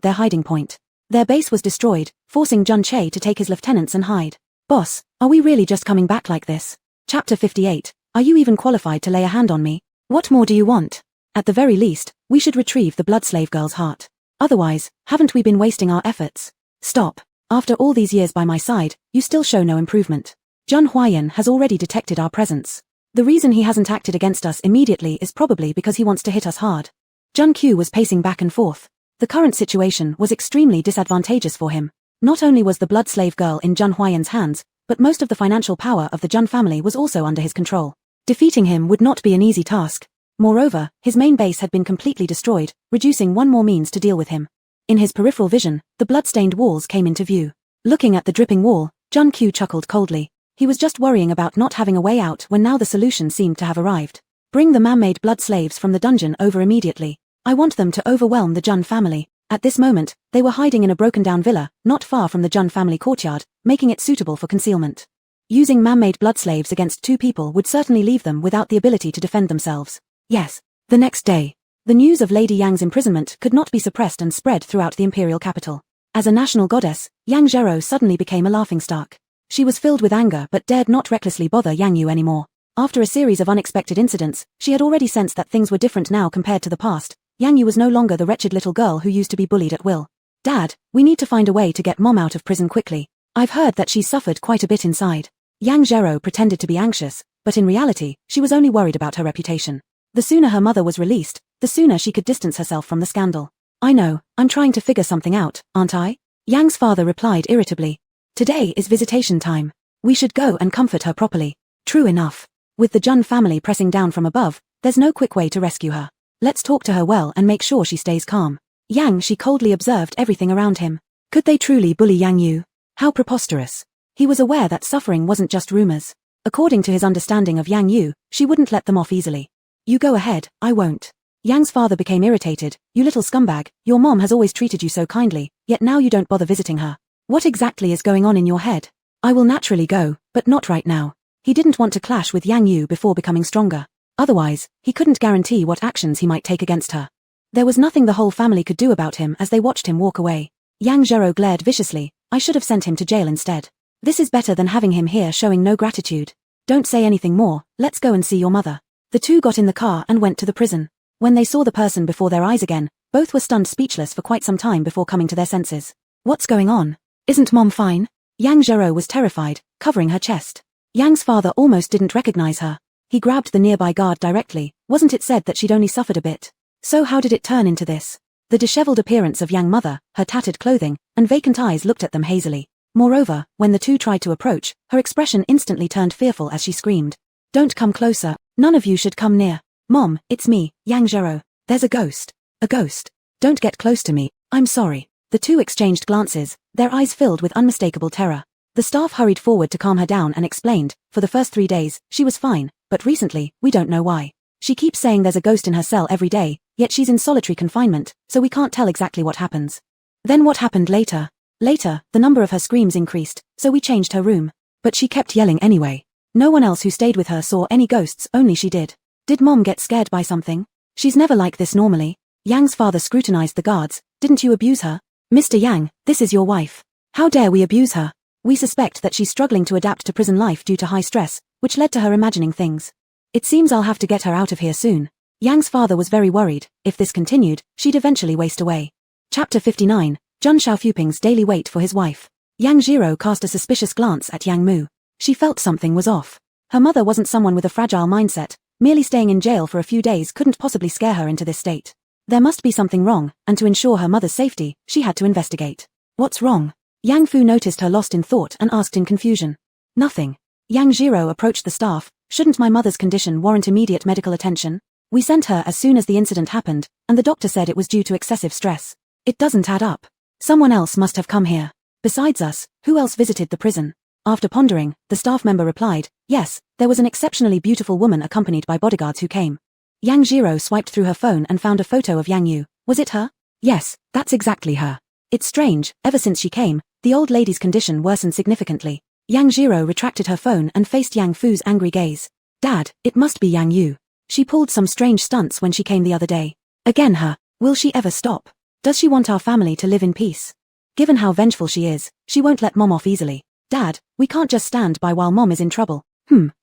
their hiding point. Their base was destroyed, forcing Jun Che to take his lieutenants and hide. Boss, are we really just coming back like this? Chapter 58. Are you even qualified to lay a hand on me? What more do you want? At the very least, we should retrieve the blood slave girl's heart. Otherwise, haven't we been wasting our efforts? Stop. After all these years by my side, you still show no improvement. Jun Huayan has already detected our presence. The reason he hasn't acted against us immediately is probably because he wants to hit us hard. Jun Q was pacing back and forth. The current situation was extremely disadvantageous for him. Not only was the blood slave girl in Jun Huayan's hands, but most of the financial power of the Jun family was also under his control. Defeating him would not be an easy task. Moreover, his main base had been completely destroyed, reducing one more means to deal with him. In his peripheral vision, the blood-stained walls came into view. Looking at the dripping wall, Jun Q chuckled coldly. He was just worrying about not having a way out when now the solution seemed to have arrived. Bring the man-made blood slaves from the dungeon over immediately. I want them to overwhelm the Jun family. At this moment, they were hiding in a broken-down villa, not far from the Jun family courtyard, making it suitable for concealment. Using man-made blood slaves against two people would certainly leave them without the ability to defend themselves. Yes. The next day, the news of Lady Yang's imprisonment could not be suppressed and spread throughout the imperial capital. As a national goddess, Yang Zhero suddenly became a laughingstock. She was filled with anger but dared not recklessly bother Yang Yu anymore. After a series of unexpected incidents, she had already sensed that things were different now compared to the past. Yang Yu was no longer the wretched little girl who used to be bullied at will. Dad, we need to find a way to get Mom out of prison quickly. I've heard that she's suffered quite a bit inside. Yang Zhero pretended to be anxious, but in reality, she was only worried about her reputation. The sooner her mother was released, the sooner she could distance herself from the scandal. I know, I'm trying to figure something out, aren't I? Yang's father replied irritably. Today is visitation time. We should go and comfort her properly. True enough. With the Jun family pressing down from above, there's no quick way to rescue her. Let's talk to her well and make sure she stays calm. She coldly observed everything around him. Could they truly bully Yang Yu? How preposterous. He was aware that suffering wasn't just rumors. According to his understanding of Yang Yu, she wouldn't let them off easily. You go ahead, I won't. Yang's father became irritated. You little scumbag, your mom has always treated you so kindly, yet now you don't bother visiting her. What exactly is going on in your head? I will naturally go, but not right now. He didn't want to clash with Yang Yu before becoming stronger. Otherwise, he couldn't guarantee what actions he might take against her. There was nothing the whole family could do about him as they watched him walk away. Yang Zhero glared viciously. I should have sent him to jail instead. This is better than having him here showing no gratitude. Don't say anything more, let's go and see your mother. The two got in the car and went to the prison. When they saw the person before their eyes again, both were stunned speechless for quite some time before coming to their senses. What's going on? Isn't Mom fine? Yang Zhero was terrified, covering her chest. Yang's father almost didn't recognize her. He grabbed the nearby guard directly. Wasn't it said that she'd only suffered a bit? So how did it turn into this? The disheveled appearance of Yang mother, her tattered clothing, and vacant eyes looked at them hazily. Moreover, when the two tried to approach, her expression instantly turned fearful as she screamed. Don't come closer. None of you should come near. Mom, it's me, Yang Zhero. There's a ghost. A ghost. Don't get close to me. I'm sorry. The two exchanged glances, their eyes filled with unmistakable terror. The staff hurried forward to calm her down and explained, for the first 3 days, she was fine, but recently, we don't know why. She keeps saying there's a ghost in her cell every day, yet she's in solitary confinement, so we can't tell exactly what happens. Then what happened later? Later, the number of her screams increased, so we changed her room. But she kept yelling anyway. No one else who stayed with her saw any ghosts, only she did. Did Mom get scared by something? She's never like this normally. Yang's father scrutinized the guards. Didn't you abuse her? Mr. Yang, this is your wife. How dare we abuse her? We suspect that she's struggling to adapt to prison life due to high stress, which led to her imagining things. It seems I'll have to get her out of here soon. Yang's father was very worried. If this continued, she'd eventually waste away. Chapter 59, Jun Xiaofuping's daily wait for his wife. Yang Zhero cast a suspicious glance at Yang Mu. She felt something was off. Her mother wasn't someone with a fragile mindset. Merely staying in jail for a few days couldn't possibly scare her into this state. There must be something wrong, and to ensure her mother's safety, she had to investigate. What's wrong? Yang Fu noticed her lost in thought and asked in confusion. Nothing. Yang Zhero approached the staff. Shouldn't my mother's condition warrant immediate medical attention? We sent her as soon as the incident happened, and the doctor said it was due to excessive stress. It doesn't add up. Someone else must have come here. Besides us, who else visited the prison? After pondering, the staff member replied, yes, there was an exceptionally beautiful woman accompanied by bodyguards who came. Yang Zhero swiped through her phone and found a photo of Yang Yu. Was it her? Yes, that's exactly her. It's strange, ever since she came, the old lady's condition worsened significantly. Yang Zhero retracted her phone and faced Yang Fu's angry gaze. Dad, it must be Yang Yu. She pulled some strange stunts when she came the other day. Again her. Will she ever stop? Does she want our family to live in peace? Given how vengeful she is, she won't let Mom off easily. Dad, we can't just stand by while Mom is in trouble.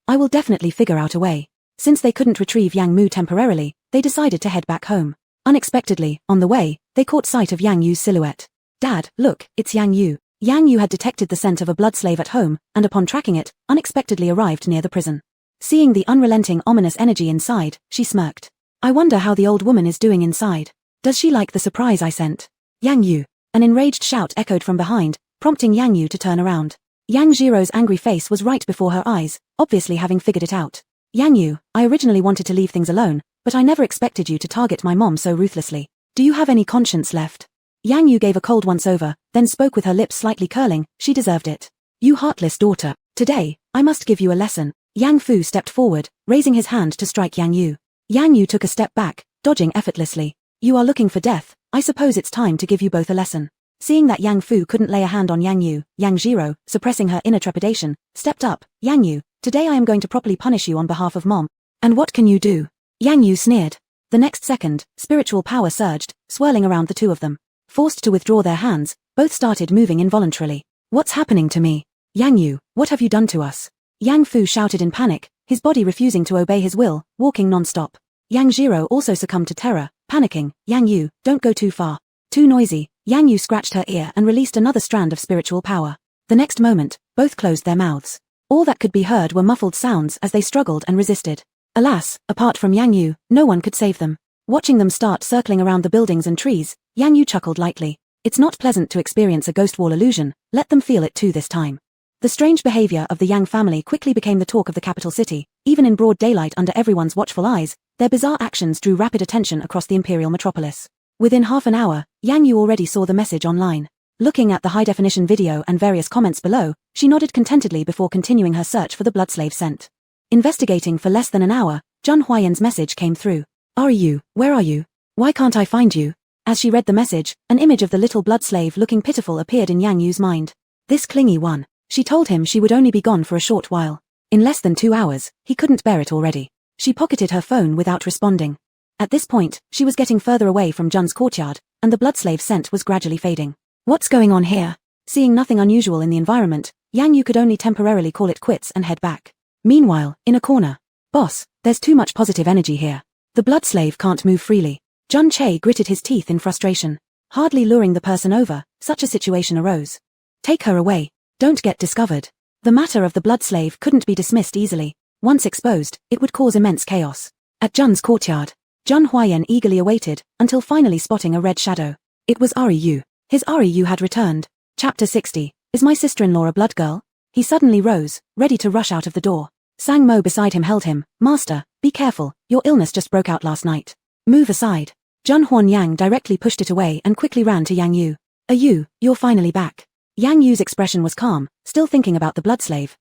I will definitely figure out a way. Since they couldn't retrieve Yang Mu temporarily, they decided to head back home. Unexpectedly, on the way, they caught sight of Yang Yu's silhouette. Dad, look, it's Yang Yu. Yang Yu had detected the scent of a blood slave at home, and upon tracking it, unexpectedly arrived near the prison. Seeing the unrelenting ominous energy inside, she smirked. I wonder how the old woman is doing inside. Does she like the surprise I sent? Yang Yu. An enraged shout echoed from behind, prompting Yang Yu to turn around. Yang Jiro's angry face was right before her eyes, obviously having figured it out. Yang Yu, I originally wanted to leave things alone, but I never expected you to target my mom so ruthlessly. Do you have any conscience left? Yang Yu gave a cold once-over, then spoke with her lips slightly curling. She deserved it. You heartless daughter. Today, I must give you a lesson. Yang Fu stepped forward, raising his hand to strike Yang Yu. Yang Yu took a step back, dodging effortlessly. You are looking for death. I suppose it's time to give you both a lesson. Seeing that Yang Fu couldn't lay a hand on Yang Yu, Yang Jiro, suppressing her inner trepidation, stepped up. Yang Yu, today I am going to properly punish you on behalf of Mom. And what can you do? Yang Yu sneered. The next second, spiritual power surged, swirling around the two of them. Forced to withdraw their hands, both started moving involuntarily. What's happening to me? Yang Yu, what have you done to us? Yang Fu shouted in panic, his body refusing to obey his will, walking non-stop. Yang Jiro also succumbed to terror, panicking. Yang Yu, don't go too far. Too noisy. Yang Yu scratched her ear and released another strand of spiritual power. The next moment, both closed their mouths. All that could be heard were muffled sounds as they struggled and resisted. Alas, apart from Yang Yu, no one could save them. Watching them start circling around the buildings and trees, Yang Yu chuckled lightly. It's not pleasant to experience a ghost wall illusion, let them feel it too this time. The strange behavior of the Yang family quickly became the talk of the capital city. Even in broad daylight under everyone's watchful eyes, their bizarre actions drew rapid attention across the imperial metropolis. Within half an hour, Yang Yu already saw the message online. Looking at the high-definition video and various comments below, she nodded contentedly before continuing her search for the blood slave scent. Investigating for less than an hour, Zhang Huayan's message came through. Are you? Where are you? Why can't I find you? As she read the message, an image of the little blood slave looking pitiful appeared in Yang Yu's mind. This clingy one. She told him she would only be gone for a short while. In less than 2 hours, he couldn't bear it already. She pocketed her phone without responding. At this point, she was getting further away from Jun's courtyard, and the blood slave scent was gradually fading. What's going on here? Seeing nothing unusual in the environment, Yang Yu could only temporarily call it quits and head back. Meanwhile, in a corner. Boss, there's too much positive energy here. The blood slave can't move freely. Jun Che gritted his teeth in frustration. Hardly luring the person over, such a situation arose. Take her away. Don't get discovered. The matter of the blood slave couldn't be dismissed easily. Once exposed, it would cause immense chaos. At Jun's courtyard, Zhang Huayan eagerly awaited, until finally spotting a red shadow. It was Ari Yu. His Ari Yu had returned. Chapter 60. Is my sister-in-law a blood girl? He suddenly rose, ready to rush out of the door. Sang Mo beside him held him. Master, be careful, your illness just broke out last night. Move aside. Zhang Huanyang directly pushed it away and quickly ran to Yang Yu. Yu, you're finally back. Yang Yu's expression was calm, still thinking about the blood slave.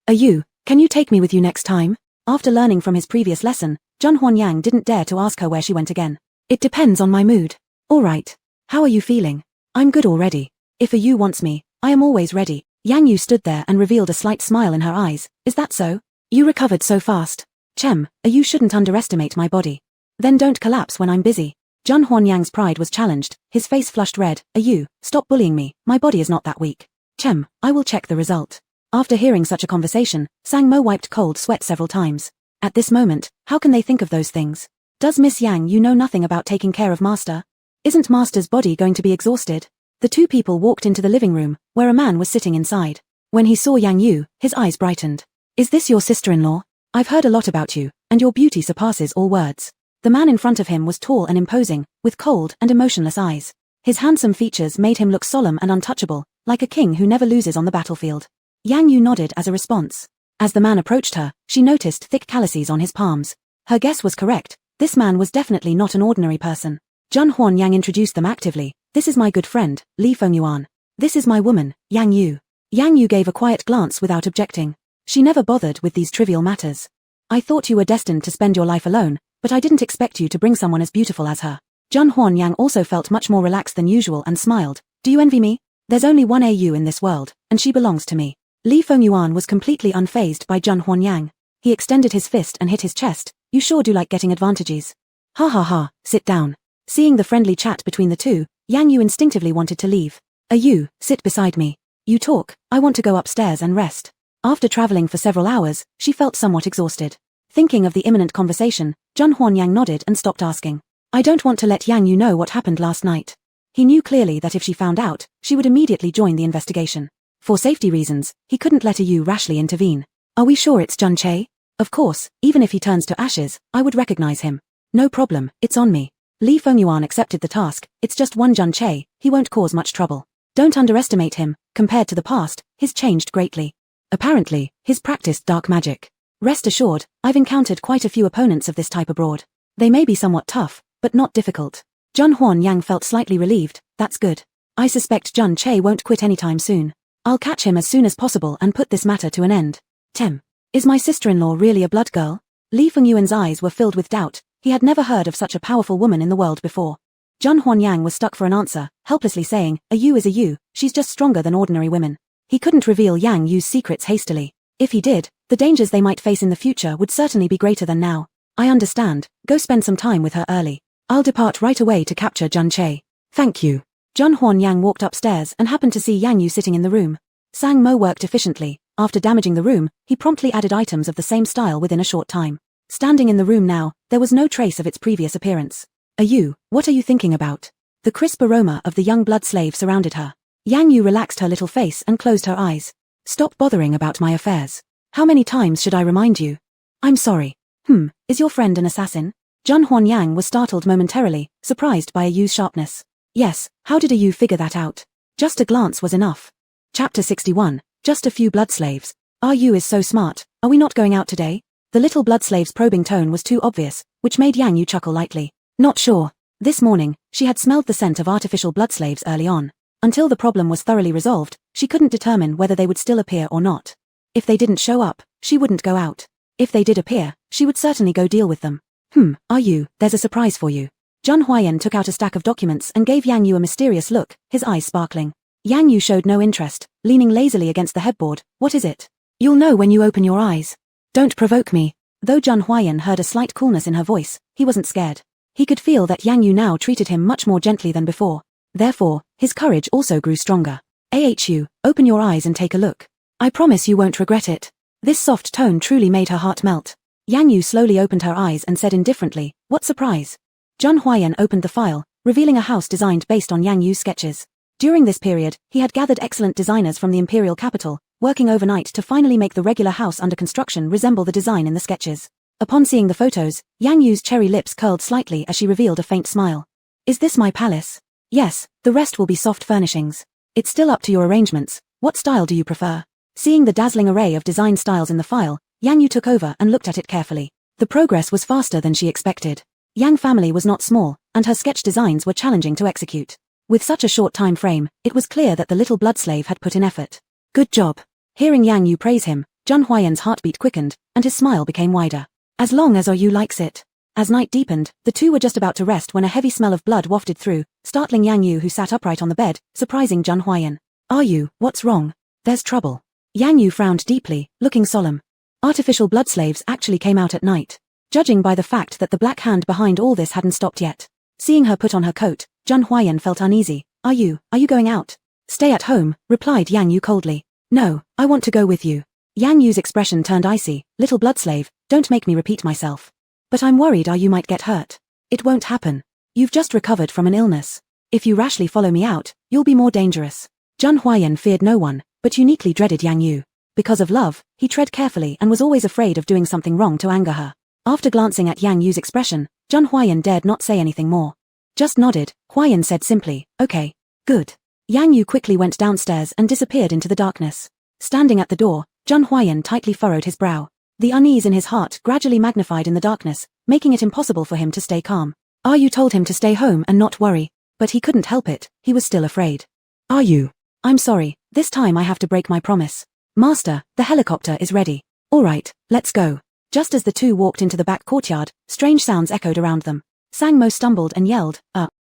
Yu, can you take me with you next time? After learning from his previous lesson, Zhang Huanyang didn't dare to ask her where she went again. It depends on my mood. Alright. How are you feeling? I'm good already. If Yu wants me, I am always ready. Yang Yu stood there and revealed a slight smile in her eyes. Is that so? You recovered so fast. You shouldn't underestimate my body. Then don't collapse when I'm busy. Zhang Huanyang's pride was challenged, his face flushed red. Yu, stop bullying me, my body is not that weak. I will check the result. After hearing such a conversation, Sang Mo wiped cold sweat several times. At this moment, how can they think of those things? Does Miss Yang Yu know nothing about taking care of Master? Isn't Master's body going to be exhausted? The two people walked into the living room, where a man was sitting inside. When he saw Yang Yu, his eyes brightened. Is this your sister-in-law? I've heard a lot about you, and your beauty surpasses all words. The man in front of him was tall and imposing, with cold and emotionless eyes. His handsome features made him look solemn and untouchable, like a king who never loses on the battlefield. Yang Yu nodded as a response. As the man approached her, she noticed thick calluses on his palms. Her guess was correct. This man was definitely not an ordinary person. Zhang Huanyang introduced them actively. This is my good friend, Li Fengyuan. This is my woman, Yang Yu. Yang Yu gave a quiet glance without objecting. She never bothered with these trivial matters. I thought you were destined to spend your life alone, but I didn't expect you to bring someone as beautiful as her. Zhang Huanyang also felt much more relaxed than usual and smiled. Do you envy me? There's only one AU in this world, and she belongs to me. Li Fengyuan was completely unfazed by Zhang Huanyang. He extended his fist and hit his chest. You sure do like getting advantages. Ha ha ha, sit down. Seeing the friendly chat between the two, Yang Yu instinctively wanted to leave. Yu, sit beside me. You talk, I want to go upstairs and rest. After traveling for several hours, she felt somewhat exhausted. Thinking of the imminent conversation, Zhang Huanyang nodded and stopped asking. I don't want to let Yang Yu know what happened last night. He knew clearly that if she found out, she would immediately join the investigation. For safety reasons, he couldn't let Yu rashly intervene. Are we sure it's Jun Che? Of course, even if he turns to ashes, I would recognize him. No problem, it's on me. Li Fengyuan accepted the task. It's just one Jun Che, he won't cause much trouble. Don't underestimate him. Compared to the past, he's changed greatly. Apparently, he's practiced dark magic. Rest assured, I've encountered quite a few opponents of this type abroad. They may be somewhat tough, but not difficult. Jun Huanyang felt slightly relieved. That's good. I suspect Jun Che won't quit anytime soon. I'll catch him as soon as possible and put this matter to an end. Is my sister-in-law really a blood girl? Li Fengyuan's eyes were filled with doubt. He had never heard of such a powerful woman in the world before. Jun Huanyang was stuck for an answer, helplessly saying, a Yu is a Yu, she's just stronger than ordinary women. He couldn't reveal Yang Yu's secrets hastily. If he did, the dangers they might face in the future would certainly be greater than now. I understand, go spend some time with her early. I'll depart right away to capture Jun Che. Thank you. Jun Huanyang walked upstairs and happened to see Yang Yu sitting in the room. Sang Mo worked efficiently. After damaging the room, he promptly added items of the same style within a short time. Standing in the room now, there was no trace of its previous appearance. Yu, what are you thinking about? The crisp aroma of the young blood slave surrounded her. Yang Yu relaxed her little face and closed her eyes. Stop bothering about my affairs. How many times should I remind you? I'm sorry. Is your friend an assassin? Jun Huanyang was startled momentarily, surprised by Yu's sharpness. Yes, how did Yu figure that out? Just a glance was enough. Chapter 61, just a few blood slaves. Yu is so smart, are we not going out today? The little blood slave's probing tone was too obvious, which made Yang Yu chuckle lightly. Not sure. This morning, she had smelled the scent of artificial blood slaves early on. Until the problem was thoroughly resolved, she couldn't determine whether they would still appear or not. If they didn't show up, she wouldn't go out. If they did appear, she would certainly go deal with them. Yu, there's a surprise for you. Jun Huayan took out a stack of documents and gave Yang Yu a mysterious look, his eyes sparkling. Yang Yu showed no interest, leaning lazily against the headboard. What is it? You'll know when you open your eyes. Don't provoke me. Though Jun Huayan heard a slight coolness in her voice, he wasn't scared. He could feel that Yang Yu now treated him much more gently than before. Therefore, his courage also grew stronger. Yu, open your eyes and take a look. I promise you won't regret it. This soft tone truly made her heart melt. Yang Yu slowly opened her eyes and said indifferently, what surprise? Jun Huayan opened the file, revealing a house designed based on Yang Yu's sketches. During this period, he had gathered excellent designers from the imperial capital, working overnight to finally make the regular house under construction resemble the design in the sketches. Upon seeing the photos, Yang Yu's cherry lips curled slightly as she revealed a faint smile. Is this my palace? Yes, the rest will be soft furnishings. It's still up to your arrangements. What style do you prefer? Seeing the dazzling array of design styles in the file, Yang Yu took over and looked at it carefully. The progress was faster than she expected. Yang family was not small, and her sketch designs were challenging to execute. With such a short time frame, it was clear that the little blood slave had put in effort. Good job. Hearing Yang Yu praise him, Jun Huayan's heartbeat quickened, and his smile became wider. As long as Yu likes it. As night deepened, the two were just about to rest when a heavy smell of blood wafted through, startling Yang Yu who sat upright on the bed, surprising Jun Huayan. Yu, what's wrong? There's trouble. Yang Yu frowned deeply, looking solemn. Artificial blood slaves actually came out at night. Judging by the fact that the black hand behind all this hadn't stopped yet. Seeing her put on her coat, Jun Huayan felt uneasy. Are you going out? Stay at home, replied Yang Yu coldly. No, I want to go with you. Yang Yu's expression turned icy. Little blood slave, don't make me repeat myself. But I'm worried you might get hurt. It won't happen. You've just recovered from an illness. If you rashly follow me out, you'll be more dangerous. Jun Huayan feared no one, but uniquely dreaded Yang Yu. Because of love, he tread carefully and was always afraid of doing something wrong to anger her. After glancing at Yang Yu's expression, Jun Huayan dared not say anything more. Just nodded. Huayan said simply, okay. Good. Yang Yu quickly went downstairs and disappeared into the darkness. Standing at the door, Jun Huayan tightly furrowed his brow. The unease in his heart gradually magnified in the darkness, making it impossible for him to stay calm. Yu told him to stay home and not worry, but he couldn't help it, he was still afraid. Yu. I'm sorry, this time I have to break my promise. Master, the helicopter is ready. Alright, let's go. Just as the two walked into the back courtyard, strange sounds echoed around them. Sang Mo stumbled and yelled,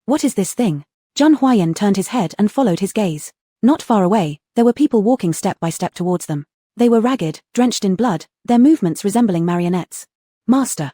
what is this thing? Jun Huayan turned his head and followed his gaze. Not far away, there were people walking step by step towards them. They were ragged, drenched in blood, their movements resembling marionettes. Master,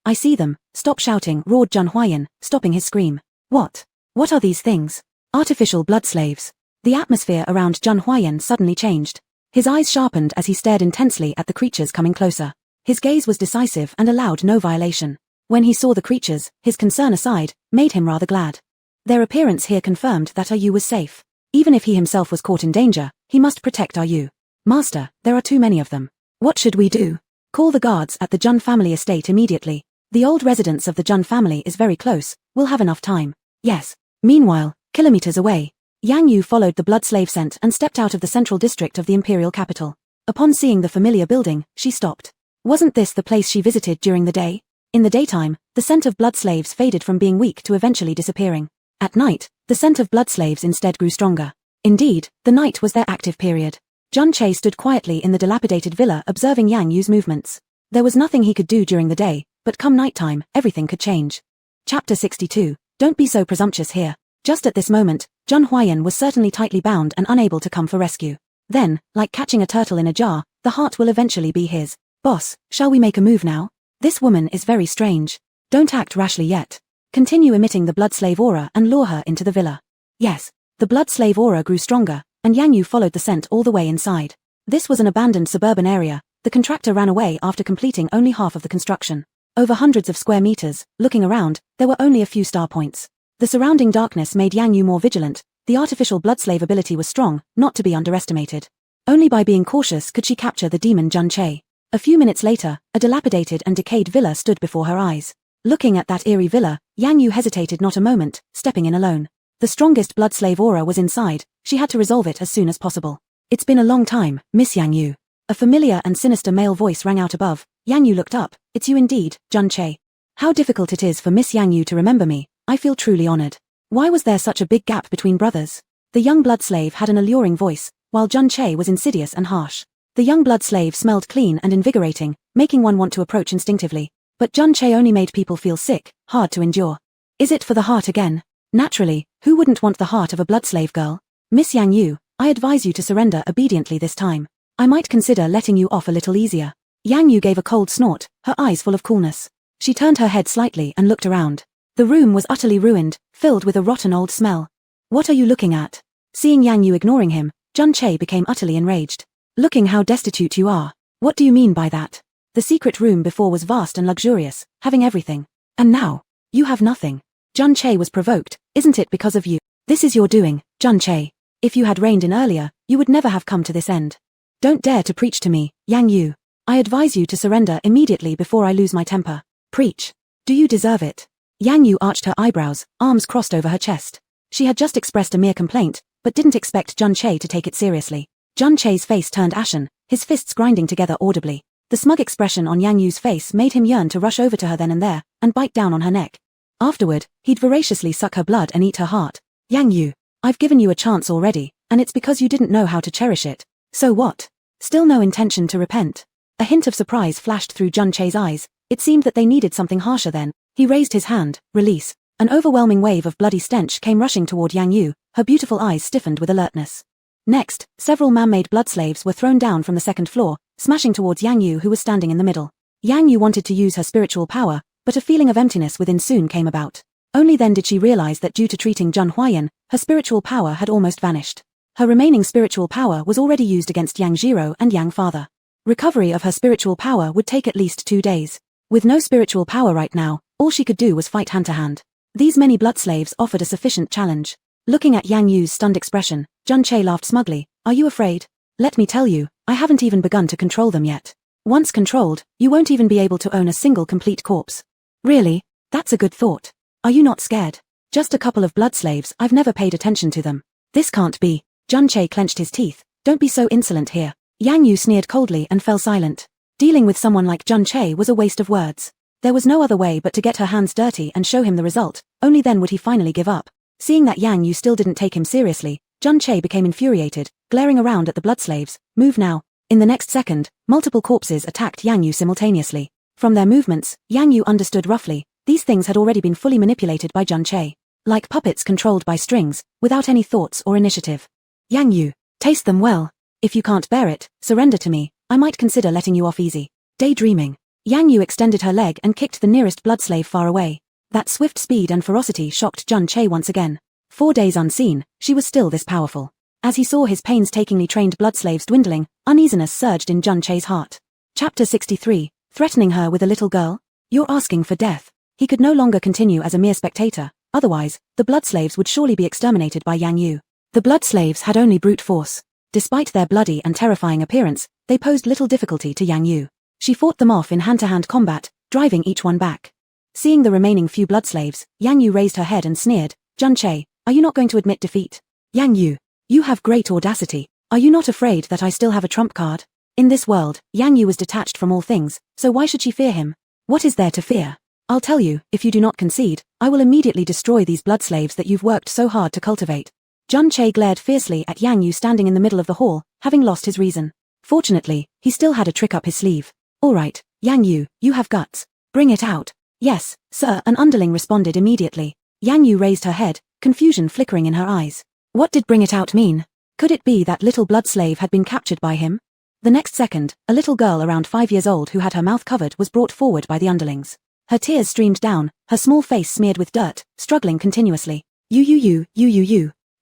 I see them, stop shouting, roared Jun Huayan, stopping his scream. What are these things? Artificial blood slaves. The atmosphere around Jun Huayan suddenly changed. His eyes sharpened as he stared intensely at the creatures coming closer. His gaze was decisive and allowed no violation. When he saw the creatures, his concern aside, made him rather glad. Their appearance here confirmed that Yu was safe. Even if he himself was caught in danger, he must protect Yu. Master, there are too many of them. What should we do? Call the guards at the Jun family estate immediately. The old residence of the Jun family is very close, We'll have enough time. Yes. Meanwhile, kilometers away, Yang Yu followed the blood slave scent and stepped out of the central district of the imperial capital. Upon seeing the familiar building, she stopped. Wasn't this the place she visited during the day? In the daytime, the scent of blood slaves faded from being weak to eventually disappearing. At night, the scent of blood slaves instead grew stronger. Indeed, the night was their active period. Jun Che stood quietly in the dilapidated villa observing Yang Yu's movements. There was nothing he could do during the day, but come nighttime, everything could change. Chapter 62. Don't be so presumptuous here. Just at this moment, Zhun Huayan was certainly tightly bound and unable to come for rescue. Then, like catching a turtle in a jar, the heart will eventually be his. Boss, shall we make a move now? This woman is very strange. Don't act rashly yet. Continue emitting the blood slave aura and lure her into the villa. Yes. The blood slave aura grew stronger, and Yang Yu followed the scent all the way inside. This was an abandoned suburban area. The contractor ran away after completing only half of the construction. Over hundreds of square meters, looking around, there were only a few star points. The surrounding darkness made Yang Yu more vigilant. The artificial blood slave ability was strong, not to be underestimated. Only by being cautious could she capture the demon Jun Che. A few minutes later, a dilapidated and decayed villa stood before her eyes. Looking at that eerie villa, Yang Yu hesitated not a moment, stepping in alone. The strongest blood slave aura was inside. She had to resolve it as soon as possible. It's been a long time, Miss Yang Yu. A familiar and sinister male voice rang out above. Yang Yu looked up. It's you indeed, Jun Che. How difficult it is for Miss Yang Yu to remember me. I feel truly honored. Why was there such a big gap between brothers? The young blood slave had an alluring voice, while Jun Che was insidious and harsh. The young blood slave smelled clean and invigorating, making one want to approach instinctively. But Jun Che only made people feel sick, hard to endure. Is it for the heart again? Naturally, who wouldn't want the heart of a blood slave girl? Miss Yang Yu, I advise you to surrender obediently this time. I might consider letting you off a little easier. Yang Yu gave a cold snort, her eyes full of coolness. She turned her head slightly and looked around. The room was utterly ruined, filled with a rotten old smell. What are you looking at? Seeing Yang Yu ignoring him, Jun Che became utterly enraged. Looking how destitute you are. What do you mean by that? The secret room before was vast and luxurious, having everything. And now, you have nothing. Jun Che was provoked. Isn't it because of you? This is your doing, Jun Che. If you had reined in earlier, you would never have come to this end. Don't dare to preach to me, Yang Yu. I advise you to surrender immediately before I lose my temper. Preach. Do you deserve it? Yang Yu arched her eyebrows, arms crossed over her chest. She had just expressed a mere complaint, but didn't expect Jun Che to take it seriously. Jun Che's face turned ashen, his fists grinding together audibly. The smug expression on Yang Yu's face made him yearn to rush over to her then and there, and bite down on her neck. Afterward, he'd voraciously suck her blood and eat her heart. Yang Yu, I've given you a chance already, and it's because you didn't know how to cherish it. So what? Still no intention to repent? A hint of surprise flashed through Jun Che's eyes. It seemed that they needed something harsher then. He raised his hand. Release. An overwhelming wave of bloody stench came rushing toward Yang Yu, her beautiful eyes stiffened with alertness. Next, several man-made blood slaves were thrown down from the second floor, smashing towards Yang Yu who was standing in the middle. Yang Yu wanted to use her spiritual power, but a feeling of emptiness within soon came about. Only then did she realize that due to treating Zhun Huayan, her spiritual power had almost vanished. Her remaining spiritual power was already used against Yang Zhiro and Yang Father. Recovery of her spiritual power would take at least 2 days. With no spiritual power right now, all she could do was fight hand-to-hand. These many blood slaves offered a sufficient challenge. Looking at Yang Yu's stunned expression, Jun Che laughed smugly. Are you afraid? Let me tell you, I haven't even begun to control them yet. Once controlled, you won't even be able to own a single complete corpse. Really? That's a good thought. Are you not scared? Just a couple of blood slaves, I've never paid attention to them. This can't be. Jun Che clenched his teeth. Don't be so insolent here. Yang Yu sneered coldly and fell silent. Dealing with someone like Jun Che was a waste of words. There was no other way but to get her hands dirty and show him the result, only then would he finally give up. Seeing that Yang Yu still didn't take him seriously, Jun Che became infuriated, glaring around at the blood slaves. Move now. In the next second, multiple corpses attacked Yang Yu simultaneously. From their movements, Yang Yu understood roughly, these things had already been fully manipulated by Jun Che. Like puppets controlled by strings, without any thoughts or initiative. Yang Yu, taste them well. If you can't bear it, surrender to me, I might consider letting you off easy. Daydreaming. Yang Yu extended her leg and kicked the nearest blood slave far away. That swift speed and ferocity shocked Jun Che once again. 4 days unseen, she was still this powerful. As he saw his painstakingly trained blood slaves dwindling, uneasiness surged in Jun Che's heart. Chapter 63. Threatening her with a little girl? You're asking for death. He could no longer continue as a mere spectator, otherwise, the blood slaves would surely be exterminated by Yang Yu. The blood slaves had only brute force. Despite their bloody and terrifying appearance, they posed little difficulty to Yang Yu. She fought them off in hand-to-hand combat, driving each one back. Seeing the remaining few blood slaves, Yang Yu raised her head and sneered, Jun Che, are you not going to admit defeat? Yang Yu, you have great audacity. Are you not afraid that I still have a trump card? In this world, Yang Yu was detached from all things, so why should she fear him? What is there to fear? I'll tell you, if you do not concede, I will immediately destroy these blood slaves that you've worked so hard to cultivate. Jun Che glared fiercely at Yang Yu standing in the middle of the hall, having lost his reason. Fortunately, he still had a trick up his sleeve. All right, Yang Yu, you have guts. Bring it out. Yes, sir, an underling responded immediately. Yang Yu raised her head, confusion flickering in her eyes. What did bring it out mean? Could it be that little blood slave had been captured by him? The next second, a little girl around 5 years old who had her mouth covered was brought forward by the underlings. Her tears streamed down, her small face smeared with dirt, struggling continuously. You.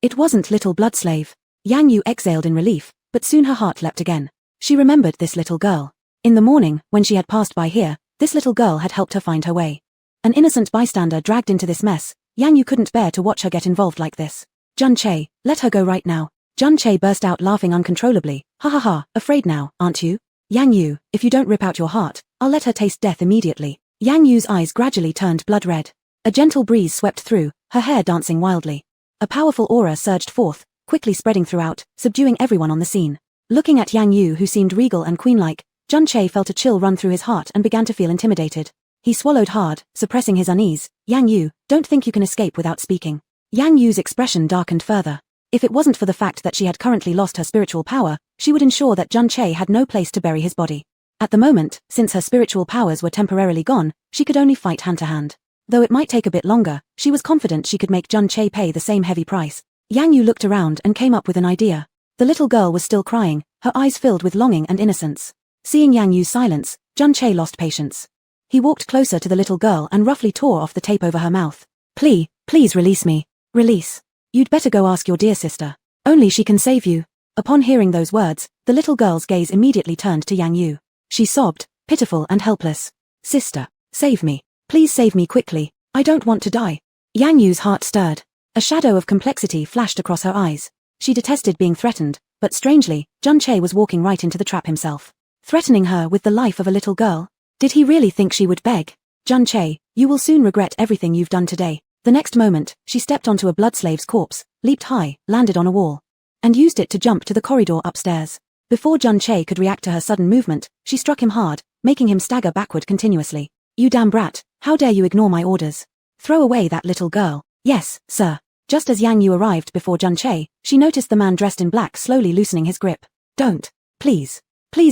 It wasn't little blood slave. Yang Yu exhaled in relief, but soon her heart leapt again. She remembered this little girl. In the morning, when she had passed by here, this little girl had helped her find her way. An innocent bystander dragged into this mess. Yang Yu couldn't bear to watch her get involved like this. Jun Che, let her go right now. Jun Che burst out laughing uncontrollably. Ha ha ha, afraid now, aren't you? Yang Yu, if you don't rip out your heart, I'll let her taste death immediately. Yang Yu's eyes gradually turned blood red. A gentle breeze swept through, her hair dancing wildly. A powerful aura surged forth, quickly spreading throughout, subduing everyone on the scene. Looking at Yang Yu, who seemed regal and queen-like, Jun Che felt a chill run through his heart and began to feel intimidated. He swallowed hard, suppressing his unease. Yang Yu, don't think you can escape without speaking. Yang Yu's expression darkened further. If it wasn't for the fact that she had currently lost her spiritual power, she would ensure that Jun Che had no place to bury his body. At the moment, since her spiritual powers were temporarily gone, she could only fight hand-to-hand. Though it might take a bit longer, she was confident she could make Jun Che pay the same heavy price. Yang Yu looked around and came up with an idea. The little girl was still crying, her eyes filled with longing and innocence. Seeing Yang Yu's silence, Jun Che lost patience. He walked closer to the little girl and roughly tore off the tape over her mouth. Please release me. Release. You'd better go ask your dear sister. Only she can save you. Upon hearing those words, the little girl's gaze immediately turned to Yang Yu. She sobbed, pitiful and helpless. Sister, save me. Please save me quickly. I don't want to die. Yang Yu's heart stirred. A shadow of complexity flashed across her eyes. She detested being threatened, but strangely, Jun Che was walking right into the trap himself. Threatening her with the life of a little girl? Did he really think she would beg? Jun Che, you will soon regret everything you've done today. The next moment, she stepped onto a blood slave's corpse, leaped high, landed on a wall, and used it to jump to the corridor upstairs. Before Jun Che could react to her sudden movement, she struck him hard, making him stagger backward continuously. You damn brat, how dare you ignore my orders? Throw away that little girl. Yes, sir. Just as Yang Yu arrived before Jun Che, she noticed the man dressed in black slowly loosening his grip. Don't. Please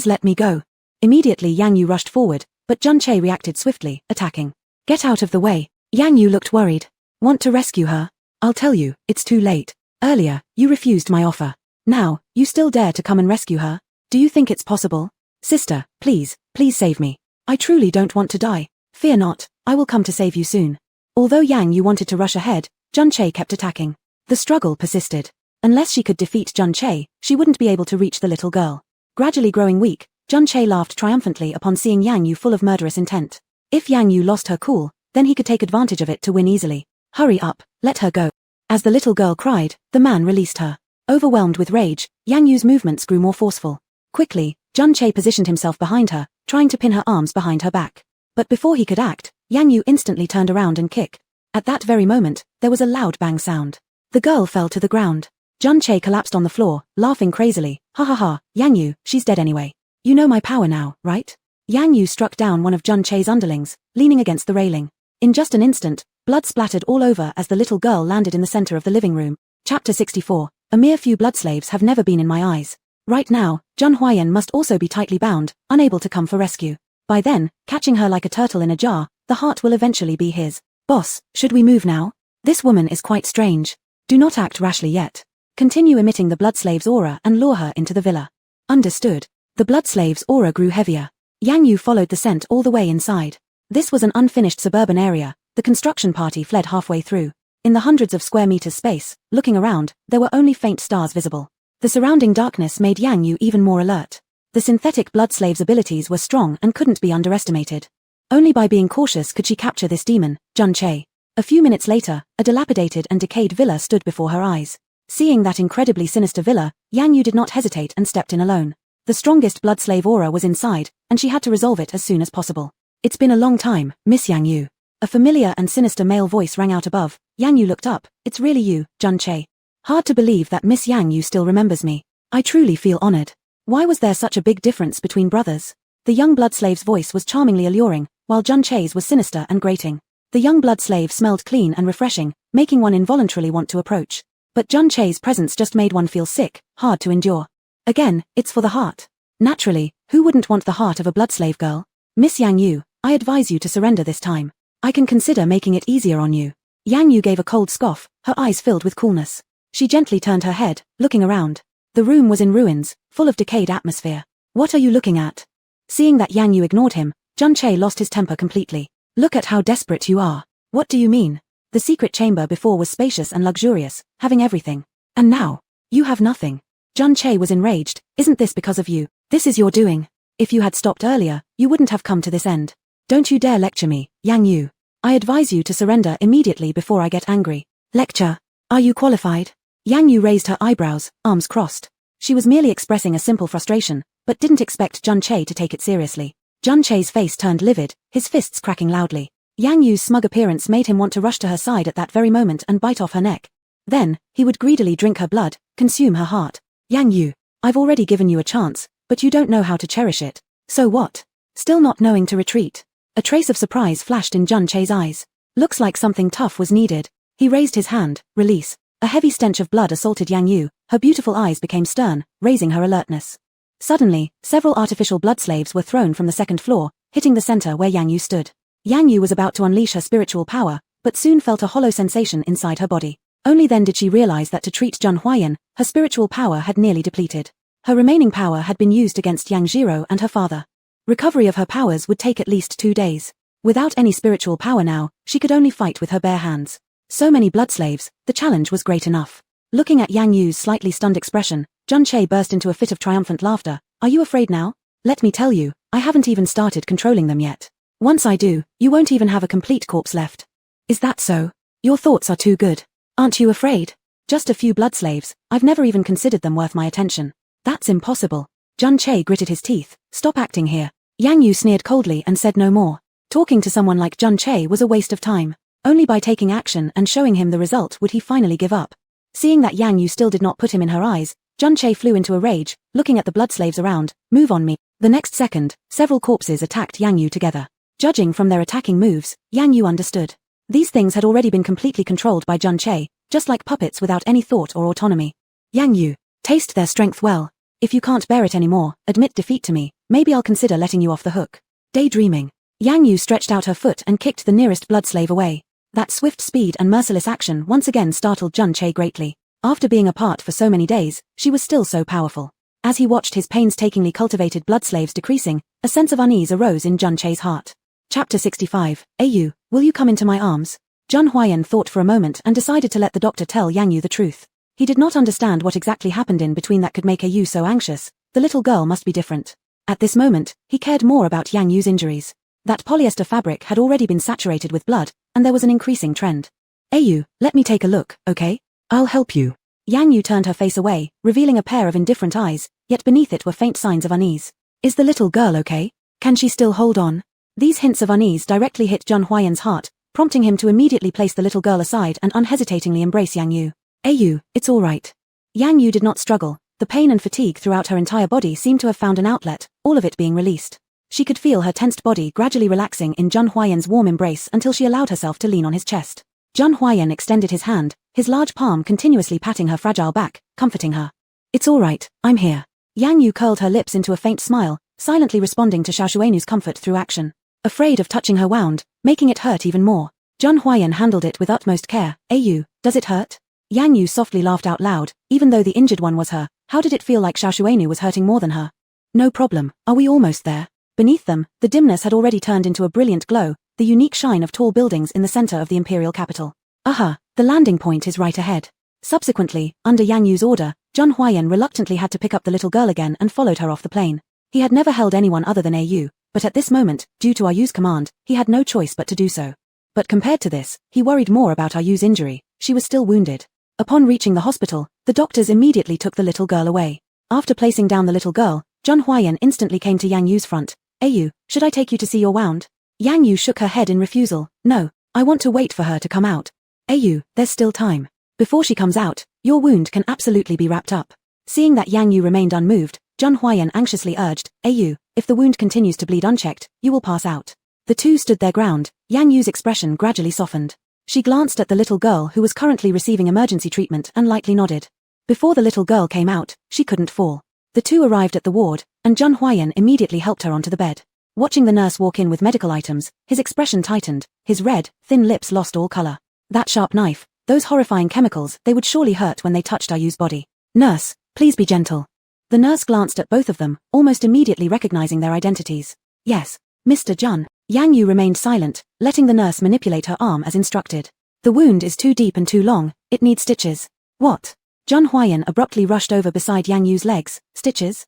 let me go. Immediately Yang Yu rushed forward, but Jun Che reacted swiftly, attacking. Get out of the way. Yang Yu looked worried. Want to rescue her? I'll tell you, it's too late. Earlier, you refused my offer. Now, you still dare to come and rescue her? Do you think it's possible? Sister, please save me. I truly don't want to die. Fear not, I will come to save you soon. Although Yang Yu wanted to rush ahead, Jun Che kept attacking. The struggle persisted. Unless she could defeat Jun Che, she wouldn't be able to reach the little girl. Gradually growing weak, Jun Che laughed triumphantly upon seeing Yang Yu full of murderous intent. If Yang Yu lost her cool, then he could take advantage of it to win easily. Hurry up, let her go. As the little girl cried, the man released her. Overwhelmed with rage, Yang Yu's movements grew more forceful. Quickly, Jun Che positioned himself behind her, trying to pin her arms behind her back. But before he could act, Yang Yu instantly turned around and kicked. At that very moment, there was a loud bang sound. The girl fell to the ground. Jun Che collapsed on the floor, laughing crazily. Ha ha ha, Yang Yu, she's dead anyway. You know my power now, right? Yang Yu struck down one of Jun Che's underlings, leaning against the railing. In just an instant, blood splattered all over as the little girl landed in the center of the living room. Chapter 64. A mere few blood slaves have never been in my eyes. Right now, Jun Huayan must also be tightly bound, unable to come for rescue. By then, catching her like a turtle in a jar, the heart will eventually be his. Boss, should we move now? This woman is quite strange. Do not act rashly yet. Continue emitting the blood slave's aura and lure her into the villa. Understood. The blood slave's aura grew heavier. Yang Yu followed the scent all the way inside. This was an unfinished suburban area. The construction party fled halfway through. In the hundreds of square meters space, looking around, there were only faint stars visible. The surrounding darkness made Yang Yu even more alert. The synthetic blood slave's abilities were strong and couldn't be underestimated. Only by being cautious could she capture this demon, Jun Che. A few minutes later, a dilapidated and decayed villa stood before her eyes. Seeing that incredibly sinister villa, Yang Yu did not hesitate and stepped in alone. The strongest blood slave aura was inside, and she had to resolve it as soon as possible. It's been a long time, Miss Yang Yu. A familiar and sinister male voice rang out above. Yang Yu looked up. It's really you, Jun Che. Hard to believe that Miss Yang Yu still remembers me. I truly feel honored. Why was there such a big difference between brothers? The young blood slave's voice was charmingly alluring, while Jun Che's was sinister and grating. The young blood slave smelled clean and refreshing, making one involuntarily want to approach. But Jun Che's presence just made one feel sick, hard to endure. Again, it's for the heart. Naturally, who wouldn't want the heart of a blood slave girl? Miss Yang Yu, I advise you to surrender this time. I can consider making it easier on you. Yang Yu gave a cold scoff, her eyes filled with coolness. She gently turned her head, looking around. The room was in ruins, full of decayed atmosphere. What are you looking at? Seeing that Yang Yu ignored him, Jun Che lost his temper completely. Look at how desperate you are. What do you mean? The secret chamber before was spacious and luxurious, having everything. And now, you have nothing. Jun Che was enraged. Isn't this because of you? This is your doing. If you had stopped earlier, you wouldn't have come to this end. Don't you dare lecture me, Yang Yu. I advise you to surrender immediately before I get angry. Lecture? Are you qualified? Yang Yu raised her eyebrows, arms crossed. She was merely expressing a simple frustration, but didn't expect Jun Che to take it seriously. Jun Che's face turned livid, his fists cracking loudly. Yang Yu's smug appearance made him want to rush to her side at that very moment and bite off her neck. Then, he would greedily drink her blood, consume her heart. Yang Yu, I've already given you a chance, but you don't know how to cherish it. So what? Still not knowing to retreat? A trace of surprise flashed in Jun Che's eyes. Looks like something tough was needed. He raised his hand, release. A heavy stench of blood assaulted Yang Yu, her beautiful eyes became stern, raising her alertness. Suddenly, several artificial blood slaves were thrown from the second floor, hitting the center where Yang Yu stood. Yang Yu was about to unleash her spiritual power, but soon felt a hollow sensation inside her body. Only then did she realize that to treat Jun Huayan, her spiritual power had nearly depleted. Her remaining power had been used against Yang Jiro and her father. Recovery of her powers would take at least 2 days. Without any spiritual power now, she could only fight with her bare hands. So many blood slaves, the challenge was great enough. Looking at Yang Yu's slightly stunned expression, Jun Che burst into a fit of triumphant laughter. Are you afraid now? Let me tell you, I haven't even started controlling them yet. Once I do, you won't even have a complete corpse left. Is that so? Your thoughts are too good. Aren't you afraid? Just a few blood slaves, I've never even considered them worth my attention. That's impossible. Jun Che gritted his teeth. Stop acting here. Yang Yu sneered coldly and said no more. Talking to someone like Jun Che was a waste of time. Only by taking action and showing him the result would he finally give up. Seeing that Yang Yu still did not put him in her eyes, Jun Che flew into a rage, looking at the blood slaves around. Move on me. The next second, several corpses attacked Yang Yu together. Judging from their attacking moves, Yang Yu understood. These things had already been completely controlled by Jun Che, just like puppets without any thought or autonomy. Yang Yu, taste their strength well. If you can't bear it anymore, admit defeat to me, maybe I'll consider letting you off the hook. Daydreaming. Yang Yu stretched out her foot and kicked the nearest blood slave away. That swift speed and merciless action once again startled Jun Che greatly. After being apart for so many days, she was still so powerful. As he watched his painstakingly cultivated blood slaves decreasing, a sense of unease arose in Jun Che's heart. Chapter 65. Ayu, will you come into my arms? Jun Huayan thought for a moment and decided to let the doctor tell Yang Yu the truth. He did not understand what exactly happened in between that could make Ayu so anxious. The little girl must be different. At this moment, he cared more about Yang Yu's injuries. That polyester fabric had already been saturated with blood, and there was an increasing trend. Ayu, let me take a look, okay? I'll help you. Yang Yu turned her face away, revealing a pair of indifferent eyes, yet beneath it were faint signs of unease. Is the little girl okay? Can she still hold on? These hints of unease directly hit Jun Huayan's heart, prompting him to immediately place the little girl aside and unhesitatingly embrace Yang Yu. Ayu, it's all right. Yang Yu did not struggle. The pain and fatigue throughout her entire body seemed to have found an outlet, all of it being released. She could feel her tensed body gradually relaxing in Jun Huayan's warm embrace until she allowed herself to lean on his chest. Jun Huayan extended his hand, his large palm continuously patting her fragile back, comforting her. It's all right, I'm here. Yang Yu curled her lips into a faint smile, silently responding to Xiaoshuenu's comfort through action. Afraid of touching her wound, making it hurt even more. Jun Huayan handled it with utmost care. Ayu, does it hurt? Yang Yu softly laughed out loud. Even though the injured one was her, how did it feel like Xiaoshuenu was hurting more than her? No problem, are we almost there? Beneath them, the dimness had already turned into a brilliant glow, the unique shine of tall buildings in the center of the imperial capital. Aha, the landing point is right ahead. Subsequently, under Yang Yu's order, Jun Huayan reluctantly had to pick up the little girl again and followed her off the plane. He had never held anyone other than Ayu, but at this moment, due to Ayu's command, he had no choice but to do so. But compared to this, he worried more about Ayu's injury. She was still wounded. Upon reaching the hospital, the doctors immediately took the little girl away. After placing down the little girl, Jun Huayan instantly came to Yang Yu's front. Ayu, should I take you to see your wound? Yang Yu shook her head in refusal. No, I want to wait for her to come out. Ayu, there's still time. Before she comes out, your wound can absolutely be wrapped up. Seeing that Yang Yu remained unmoved, Zhang Huayan anxiously urged, Ayu, if the wound continues to bleed unchecked, you will pass out. The two stood their ground. Yang Yu's expression gradually softened. She glanced at the little girl who was currently receiving emergency treatment and lightly nodded. Before the little girl came out, she couldn't fall. The two arrived at the ward, and Zhang Huayan immediately helped her onto the bed. Watching the nurse walk in with medical items, his expression tightened, his red, thin lips lost all color. That sharp knife, those horrifying chemicals, they would surely hurt when they touched Ayu's body. Nurse, please be gentle. The nurse glanced at both of them, almost immediately recognizing their identities. Yes, Mr. Jun. Yang Yu remained silent, letting the nurse manipulate her arm as instructed. The wound is too deep and too long, it needs stitches. What? Zhang Huayan abruptly rushed over beside Yang Yu's legs. Stitches?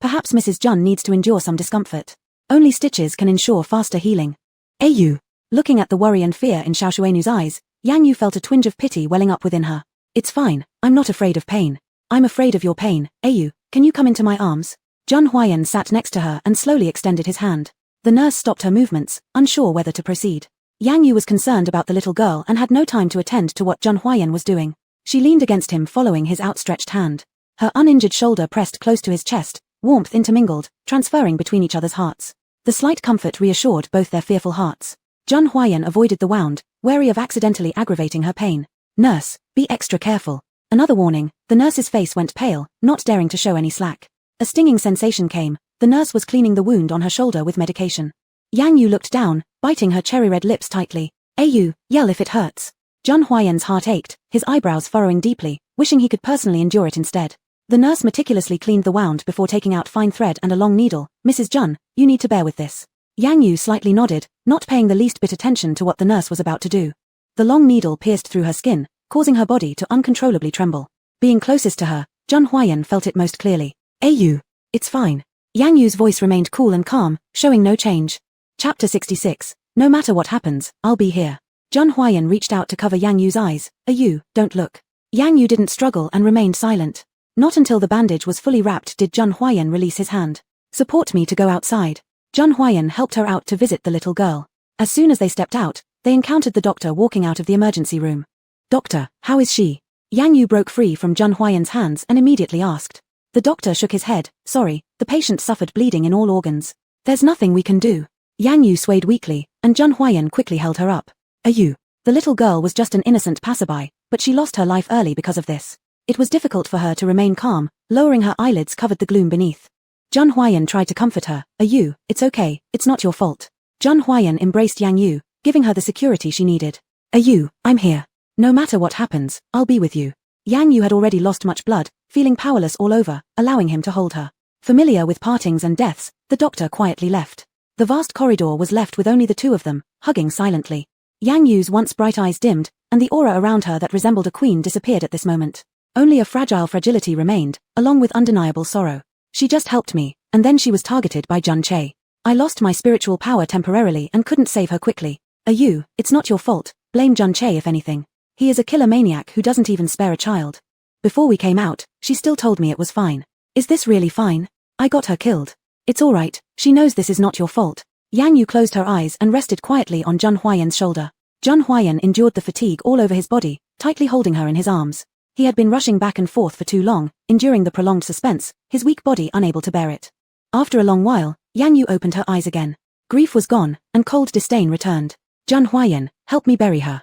Perhaps Mrs. Jun needs to endure some discomfort. Only stitches can ensure faster healing. Ayu. Looking at the worry and fear in Xiao Shuenu's eyes, Yang Yu felt a twinge of pity welling up within her. It's fine, I'm not afraid of pain. I'm afraid of your pain. Ayu, can you come into my arms? Zhang Huayan sat next to her and slowly extended his hand. The nurse stopped her movements, unsure whether to proceed. Yang Yu was concerned about the little girl and had no time to attend to what Zhang Huayan was doing. She leaned against him following his outstretched hand. Her uninjured shoulder pressed close to his chest, warmth intermingled, transferring between each other's hearts. The slight comfort reassured both their fearful hearts. Zhang Huayan avoided the wound, wary of accidentally aggravating her pain. Nurse, be extra careful. Another warning, the nurse's face went pale, not daring to show any slack. A stinging sensation came. The nurse was cleaning the wound on her shoulder with medication. Yang Yu looked down, biting her cherry-red lips tightly. Ayu, yell if it hurts. Zhang Huayan's heart ached, his eyebrows furrowing deeply, wishing he could personally endure it instead. The nurse meticulously cleaned the wound before taking out fine thread and a long needle. Mrs. Jun, you need to bear with this. Yang Yu slightly nodded, not paying the least bit attention to what the nurse was about to do. The long needle pierced through her skin, causing her body to uncontrollably tremble. Being closest to her, Zhang Huayan felt it most clearly. Ayu, it's fine. Yang Yu's voice remained cool and calm, showing no change. Chapter 66. No matter what happens, I'll be here. Zhang Huayan reached out to cover Yang Yu's eyes. Ayu, don't look. Yang Yu didn't struggle and remained silent. Not until the bandage was fully wrapped did Zhang Huayan release his hand. Support me to go outside. Zhang Huayan helped her out to visit the little girl. As soon as they stepped out, they encountered the doctor walking out of the emergency room. Doctor, how is she? Yang Yu broke free from Zhang Huayan's hands and immediately asked. The doctor shook his head. Sorry, the patient suffered bleeding in all organs. There's nothing we can do. Yang Yu swayed weakly, and Zhang Huayan quickly held her up. Ayu. The little girl was just an innocent passerby, but she lost her life early because of this. It was difficult for her to remain calm, lowering her eyelids covered the gloom beneath. Zhang Huayan tried to comfort her. Ayu, it's okay, it's not your fault. Zhang Huayan embraced Yang Yu, giving her the security she needed. Ayu, I'm here. No matter what happens, I'll be with you. Yang Yu had already lost much blood, feeling powerless all over, allowing him to hold her. Familiar with partings and deaths, the doctor quietly left. The vast corridor was left with only the two of them, hugging silently. Yang Yu's once bright eyes dimmed, and the aura around her that resembled a queen disappeared at this moment. Only a fragile fragility remained, along with undeniable sorrow. She just helped me, and then she was targeted by Jun Che. I lost my spiritual power temporarily and couldn't save her quickly. Ayu, it's not your fault, blame Jun Che if anything. He is a killer maniac who doesn't even spare a child. Before we came out, she still told me it was fine. Is this really fine? I got her killed. It's alright, she knows this is not your fault. Yang Yu closed her eyes and rested quietly on Zhang Huayan's shoulder. Zhang Huayan endured the fatigue all over his body, tightly holding her in his arms. He had been rushing back and forth for too long, enduring the prolonged suspense, his weak body unable to bear it. After a long while, Yang Yu opened her eyes again. Grief was gone, and cold disdain returned. Zhang Huayan, help me bury her.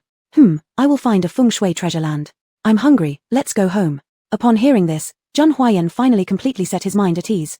I will find a feng shui treasure land. I'm hungry, let's go home. Upon hearing this, Zhang Huayan finally completely set his mind at ease.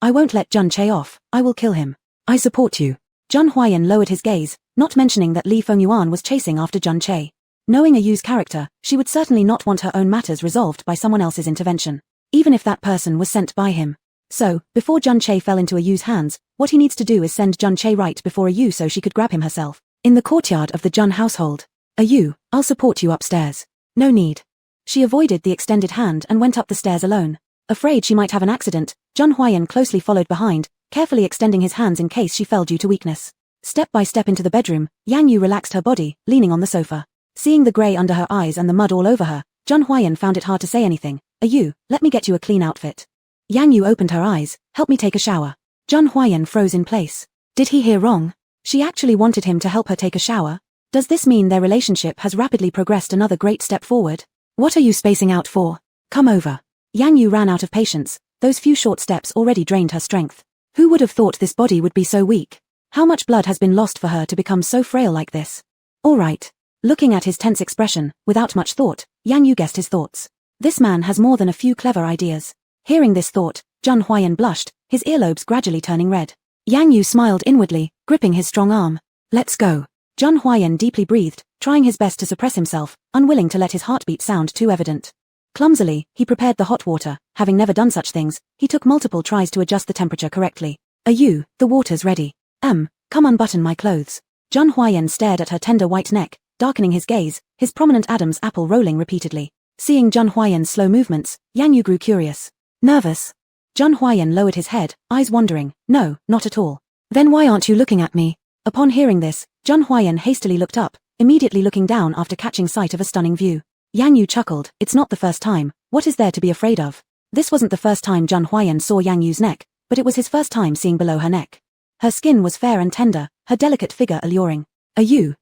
I won't let Jun Che off, I will kill him. I support you. Zhang Huayan lowered his gaze, not mentioning that Li Fengyuan was chasing after Jun Che. Knowing Ayu's character, she would certainly not want her own matters resolved by someone else's intervention, even if that person was sent by him. So, before Jun Che fell into Ayu's hands, what he needs to do is send Jun Che right before Ayu so she could grab him herself. In the courtyard of the Jun household. Ayu, I'll support you upstairs. No need. She avoided the extended hand and went up the stairs alone. Afraid she might have an accident, Zhang Huayan closely followed behind, carefully extending his hands in case she fell due to weakness. Step by step into the bedroom, Yang Yu relaxed her body, leaning on the sofa. Seeing the grey under her eyes and the mud all over her, Zhang Huayan found it hard to say anything. Ayu, let me get you a clean outfit. Yang Yu opened her eyes. Help me take a shower. Zhang Huayan froze in place. Did he hear wrong? She actually wanted him to help her take a shower? Does this mean their relationship has rapidly progressed another great step forward? What are you spacing out for? Come over. Yang Yu ran out of patience. Those few short steps already drained her strength. Who would have thought this body would be so weak? How much blood has been lost for her to become so frail like this? All right. Looking at his tense expression, without much thought, Yang Yu guessed his thoughts. This man has more than a few clever ideas. Hearing this thought, Zhang Huayan blushed, his earlobes gradually turning red. Yang Yu smiled inwardly, gripping his strong arm. Let's go. Zhang Huayan deeply breathed, trying his best to suppress himself, unwilling to let his heartbeat sound too evident. Clumsily, he prepared the hot water. Having never done such things, he took multiple tries to adjust the temperature correctly. The water's ready. Come unbutton my clothes. Zhang Huayan stared at her tender white neck, darkening his gaze, his prominent Adam's apple rolling repeatedly. Seeing Zhang Huayan's slow movements, Yang Yu grew curious. Nervous? Zhang Huayan lowered his head, eyes wandering. No, not at all. Then why aren't you looking at me? Upon hearing this, Zhang Huayan hastily looked up, immediately looking down after catching sight of a stunning view. Yang Yu chuckled. It's not the first time. What is there to be afraid of? This wasn't the first time Zhang Huayan saw Yang Yu's neck, but it was his first time seeing below her neck. Her skin was fair and tender, her delicate figure alluring.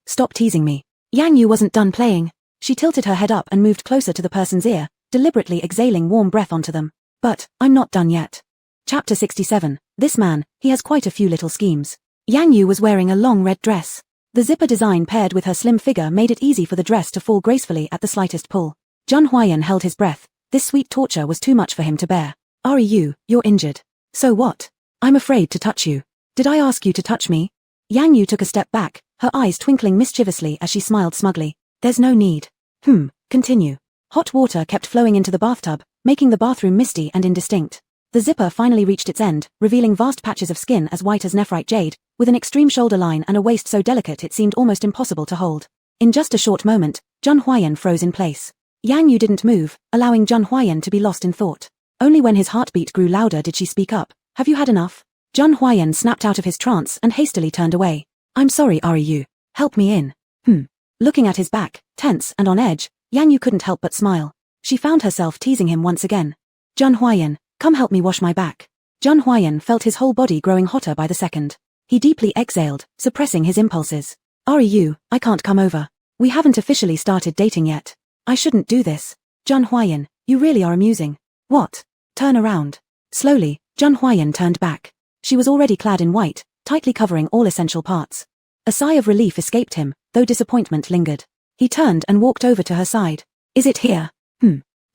Stop teasing me. Yang Yu wasn't done playing. She tilted her head up and moved closer to the person's ear, deliberately exhaling warm breath onto them. But, I'm not done yet. Chapter 67. This man, he has quite a few little schemes. Yang Yu was wearing a long red dress. The zipper design paired with her slim figure made it easy for the dress to fall gracefully at the slightest pull. Zhang Huayan held his breath. This sweet torture was too much for him to bear. You're injured. So what? I'm afraid to touch you. Did I ask you to touch me? Yang Yu took a step back, her eyes twinkling mischievously as she smiled smugly. There's no need. Continue. Hot water kept flowing into the bathtub, making the bathroom misty and indistinct. The zipper finally reached its end, revealing vast patches of skin as white as nephrite jade, with an extreme shoulder line and a waist so delicate it seemed almost impossible to hold. In just a short moment, Zhang Huayan froze in place. Yang Yu didn't move, allowing Zhang Huayan to be lost in thought. Only when his heartbeat grew louder did she speak up. Have you had enough? Zhang Huayan snapped out of his trance and hastily turned away. I'm sorry, Yu. Help me in. Looking at his back, tense and on edge, Yang Yu couldn't help but smile. She found herself teasing him once again. Zhang Huayan, come help me wash my back. Zhang Huayan felt his whole body growing hotter by the second. He deeply exhaled, suppressing his impulses. I can't come over. We haven't officially started dating yet. I shouldn't do this. Zhang Huayan, you really are amusing. What? Turn around. Slowly, Zhang Huayan turned back. She was already clad in white, tightly covering all essential parts. A sigh of relief escaped him, though disappointment lingered. He turned and walked over to her side. Is it here?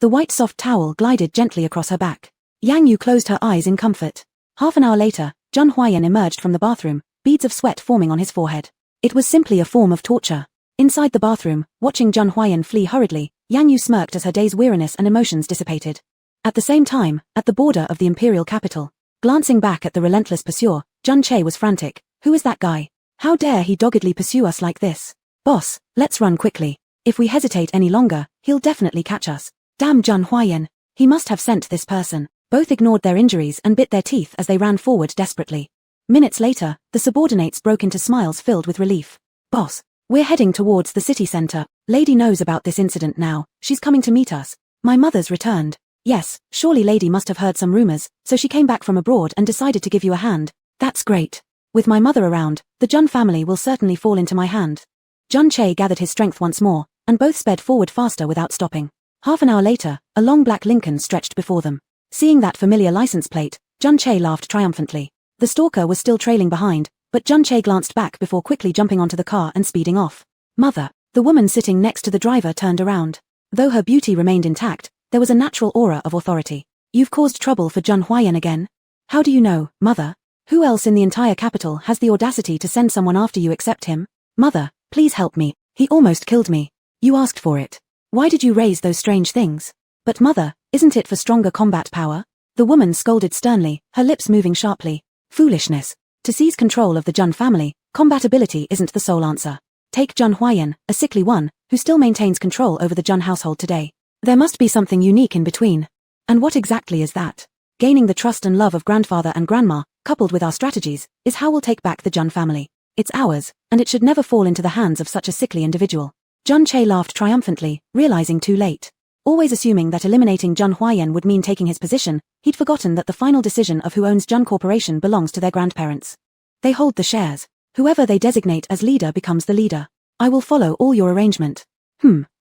The white soft towel glided gently across her back. Yang Yu closed her eyes in comfort. Half an hour later, Zhang Huayan emerged from the bathroom, beads of sweat forming on his forehead. It was simply a form of torture. Inside the bathroom, watching Zhang Huayan flee hurriedly, Yang Yu smirked as her day's weariness and emotions dissipated. At the same time, at the border of the imperial capital, glancing back at the relentless pursuer, Zhang Che was frantic. Who is that guy? How dare he doggedly pursue us like this? Boss, let's run quickly. If we hesitate any longer, he'll definitely catch us. Damn Zhang Huayan. He must have sent this person. Both ignored their injuries and bit their teeth as they ran forward desperately. Minutes later, the subordinates broke into smiles filled with relief. Boss, we're heading towards the city center. Lady knows about this incident now. She's coming to meet us. My mother's returned. Yes, surely Lady must have heard some rumors, so she came back from abroad and decided to give you a hand. That's great. With my mother around, the Jun family will certainly fall into my hand. Zhang Che gathered his strength once more, and both sped forward faster without stopping. Half an hour later, a long black Lincoln stretched before them. Seeing that familiar license plate, Zhang Che laughed triumphantly. The stalker was still trailing behind, but Zhang Che glanced back before quickly jumping onto the car and speeding off. Mother, the woman sitting next to the driver turned around. Though her beauty remained intact, there was a natural aura of authority. You've caused trouble for Zhang Huayan again? How do you know, Mother? Who else in the entire capital has the audacity to send someone after you except him? Mother, please help me. He almost killed me. You asked for it. Why did you raise those strange things? But Mother, isn't it for stronger combat power? The woman scolded sternly, her lips moving sharply. Foolishness. To seize control of the Jun family, combat ability isn't the sole answer. Take Zhang Huayan, a sickly one, who still maintains control over the Jun household today. There must be something unique in between. And what exactly is that? Gaining the trust and love of grandfather and grandma, coupled with our strategies, is how we'll take back the Jun family. It's ours, and it should never fall into the hands of such a sickly individual. Zhang Che laughed triumphantly, realizing too late. Always assuming that eliminating Zhang Huayan would mean taking his position, he'd forgotten that the final decision of who owns Jun Corporation belongs to their grandparents. They hold the shares. Whoever they designate as leader becomes the leader. I will follow all your arrangement.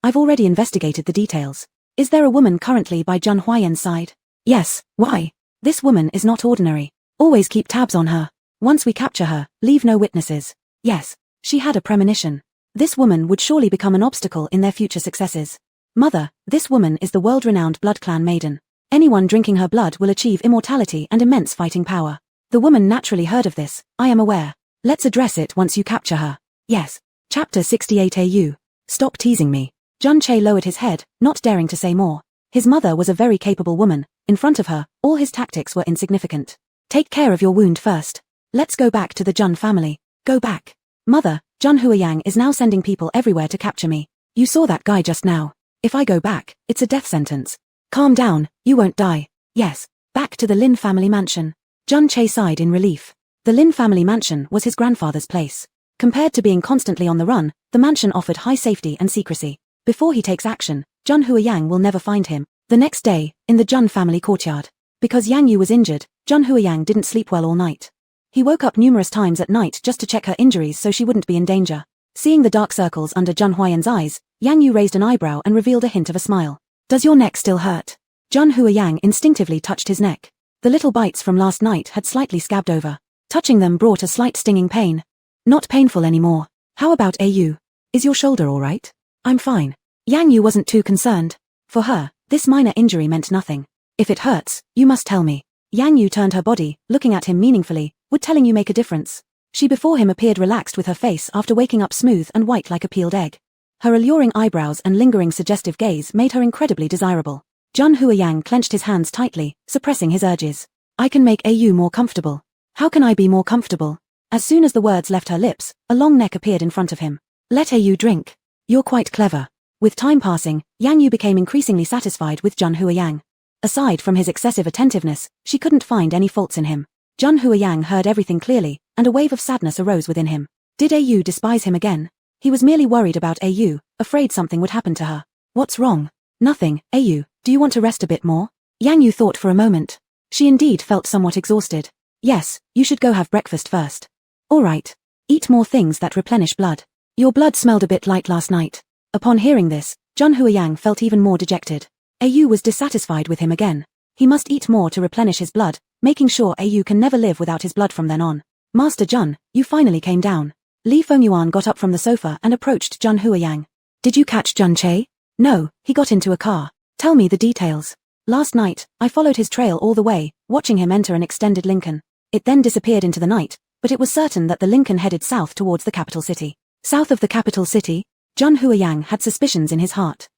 I've already investigated the details. Is there a woman currently by Jun Huayan's side? Yes, why? This woman is not ordinary. Always keep tabs on her. Once we capture her, leave no witnesses. Yes, she had a premonition. This woman would surely become an obstacle in their future successes. Mother, this woman is the world-renowned blood clan maiden. Anyone drinking her blood will achieve immortality and immense fighting power. The woman naturally heard of this, I am aware. Let's address it once you capture her. Yes. Chapter 68 AU. Stop teasing me. Jun Che lowered his head, not daring to say more. His mother was a very capable woman. In front of her, all his tactics were insignificant. Take care of your wound first. Let's go back to the Jun family. Go back. Mother, Jun Huayang is now sending people everywhere to capture me. You saw that guy just now. If I go back, it's a death sentence. Calm down, you won't die. Yes. Back to the Lin family mansion. Jun Che sighed in relief. The Lin family mansion was his grandfather's place. Compared to being constantly on the run, the mansion offered high safety and secrecy. Before he takes action, Jun Huayang will never find him. The next day, in the Jun family courtyard. Because Yang Yu was injured, Jun Huayang didn't sleep well all night. He woke up numerous times at night just to check her injuries so she wouldn't be in danger. Seeing the dark circles under Jun Huayan's eyes, Yang Yu raised an eyebrow and revealed a hint of a smile. Does your neck still hurt? Jun Huayang instinctively touched his neck. The little bites from last night had slightly scabbed over. Touching them brought a slight stinging pain. Not painful anymore. How about AU? Is your shoulder all right? I'm fine. Yang Yu wasn't too concerned. For her, this minor injury meant nothing. If it hurts, you must tell me. Yang Yu turned her body, looking at him meaningfully. Would telling you make a difference? She before him appeared relaxed with her face after waking up smooth and white like a peeled egg. Her alluring eyebrows and lingering suggestive gaze made her incredibly desirable. Jun Huayang clenched his hands tightly, suppressing his urges. I can make AU more comfortable. How can I be more comfortable? As soon as the words left her lips, a long neck appeared in front of him. Let AU drink. You're quite clever. With time passing, Yang Yu became increasingly satisfied with Jun Huayang. Aside from his excessive attentiveness, she couldn't find any faults in him. Jun Huayang heard everything clearly, and a wave of sadness arose within him. Did AU despise him again? He was merely worried about AU, afraid something would happen to her. What's wrong? Nothing. AU, do you want to rest a bit more? Yang Yu thought for a moment. She indeed felt somewhat exhausted. Yes, you should go have breakfast first. All right. Eat more things that replenish blood. Your blood smelled a bit light last night. Upon hearing this, Jun Huayang felt even more dejected. AU was dissatisfied with him again. He must eat more to replenish his blood, making sure AU can never live without his blood from then on. Master Jun, you finally came down. Li Fengyuan got up from the sofa and approached Jun Huayang. Did you catch Jun Che? No, he got into a car. Tell me the details. Last night, I followed his trail all the way, watching him enter an extended Lincoln. It then disappeared into the night, but it was certain that the Lincoln headed south towards the capital city. South of the capital city? Jun Huayang had suspicions in his heart.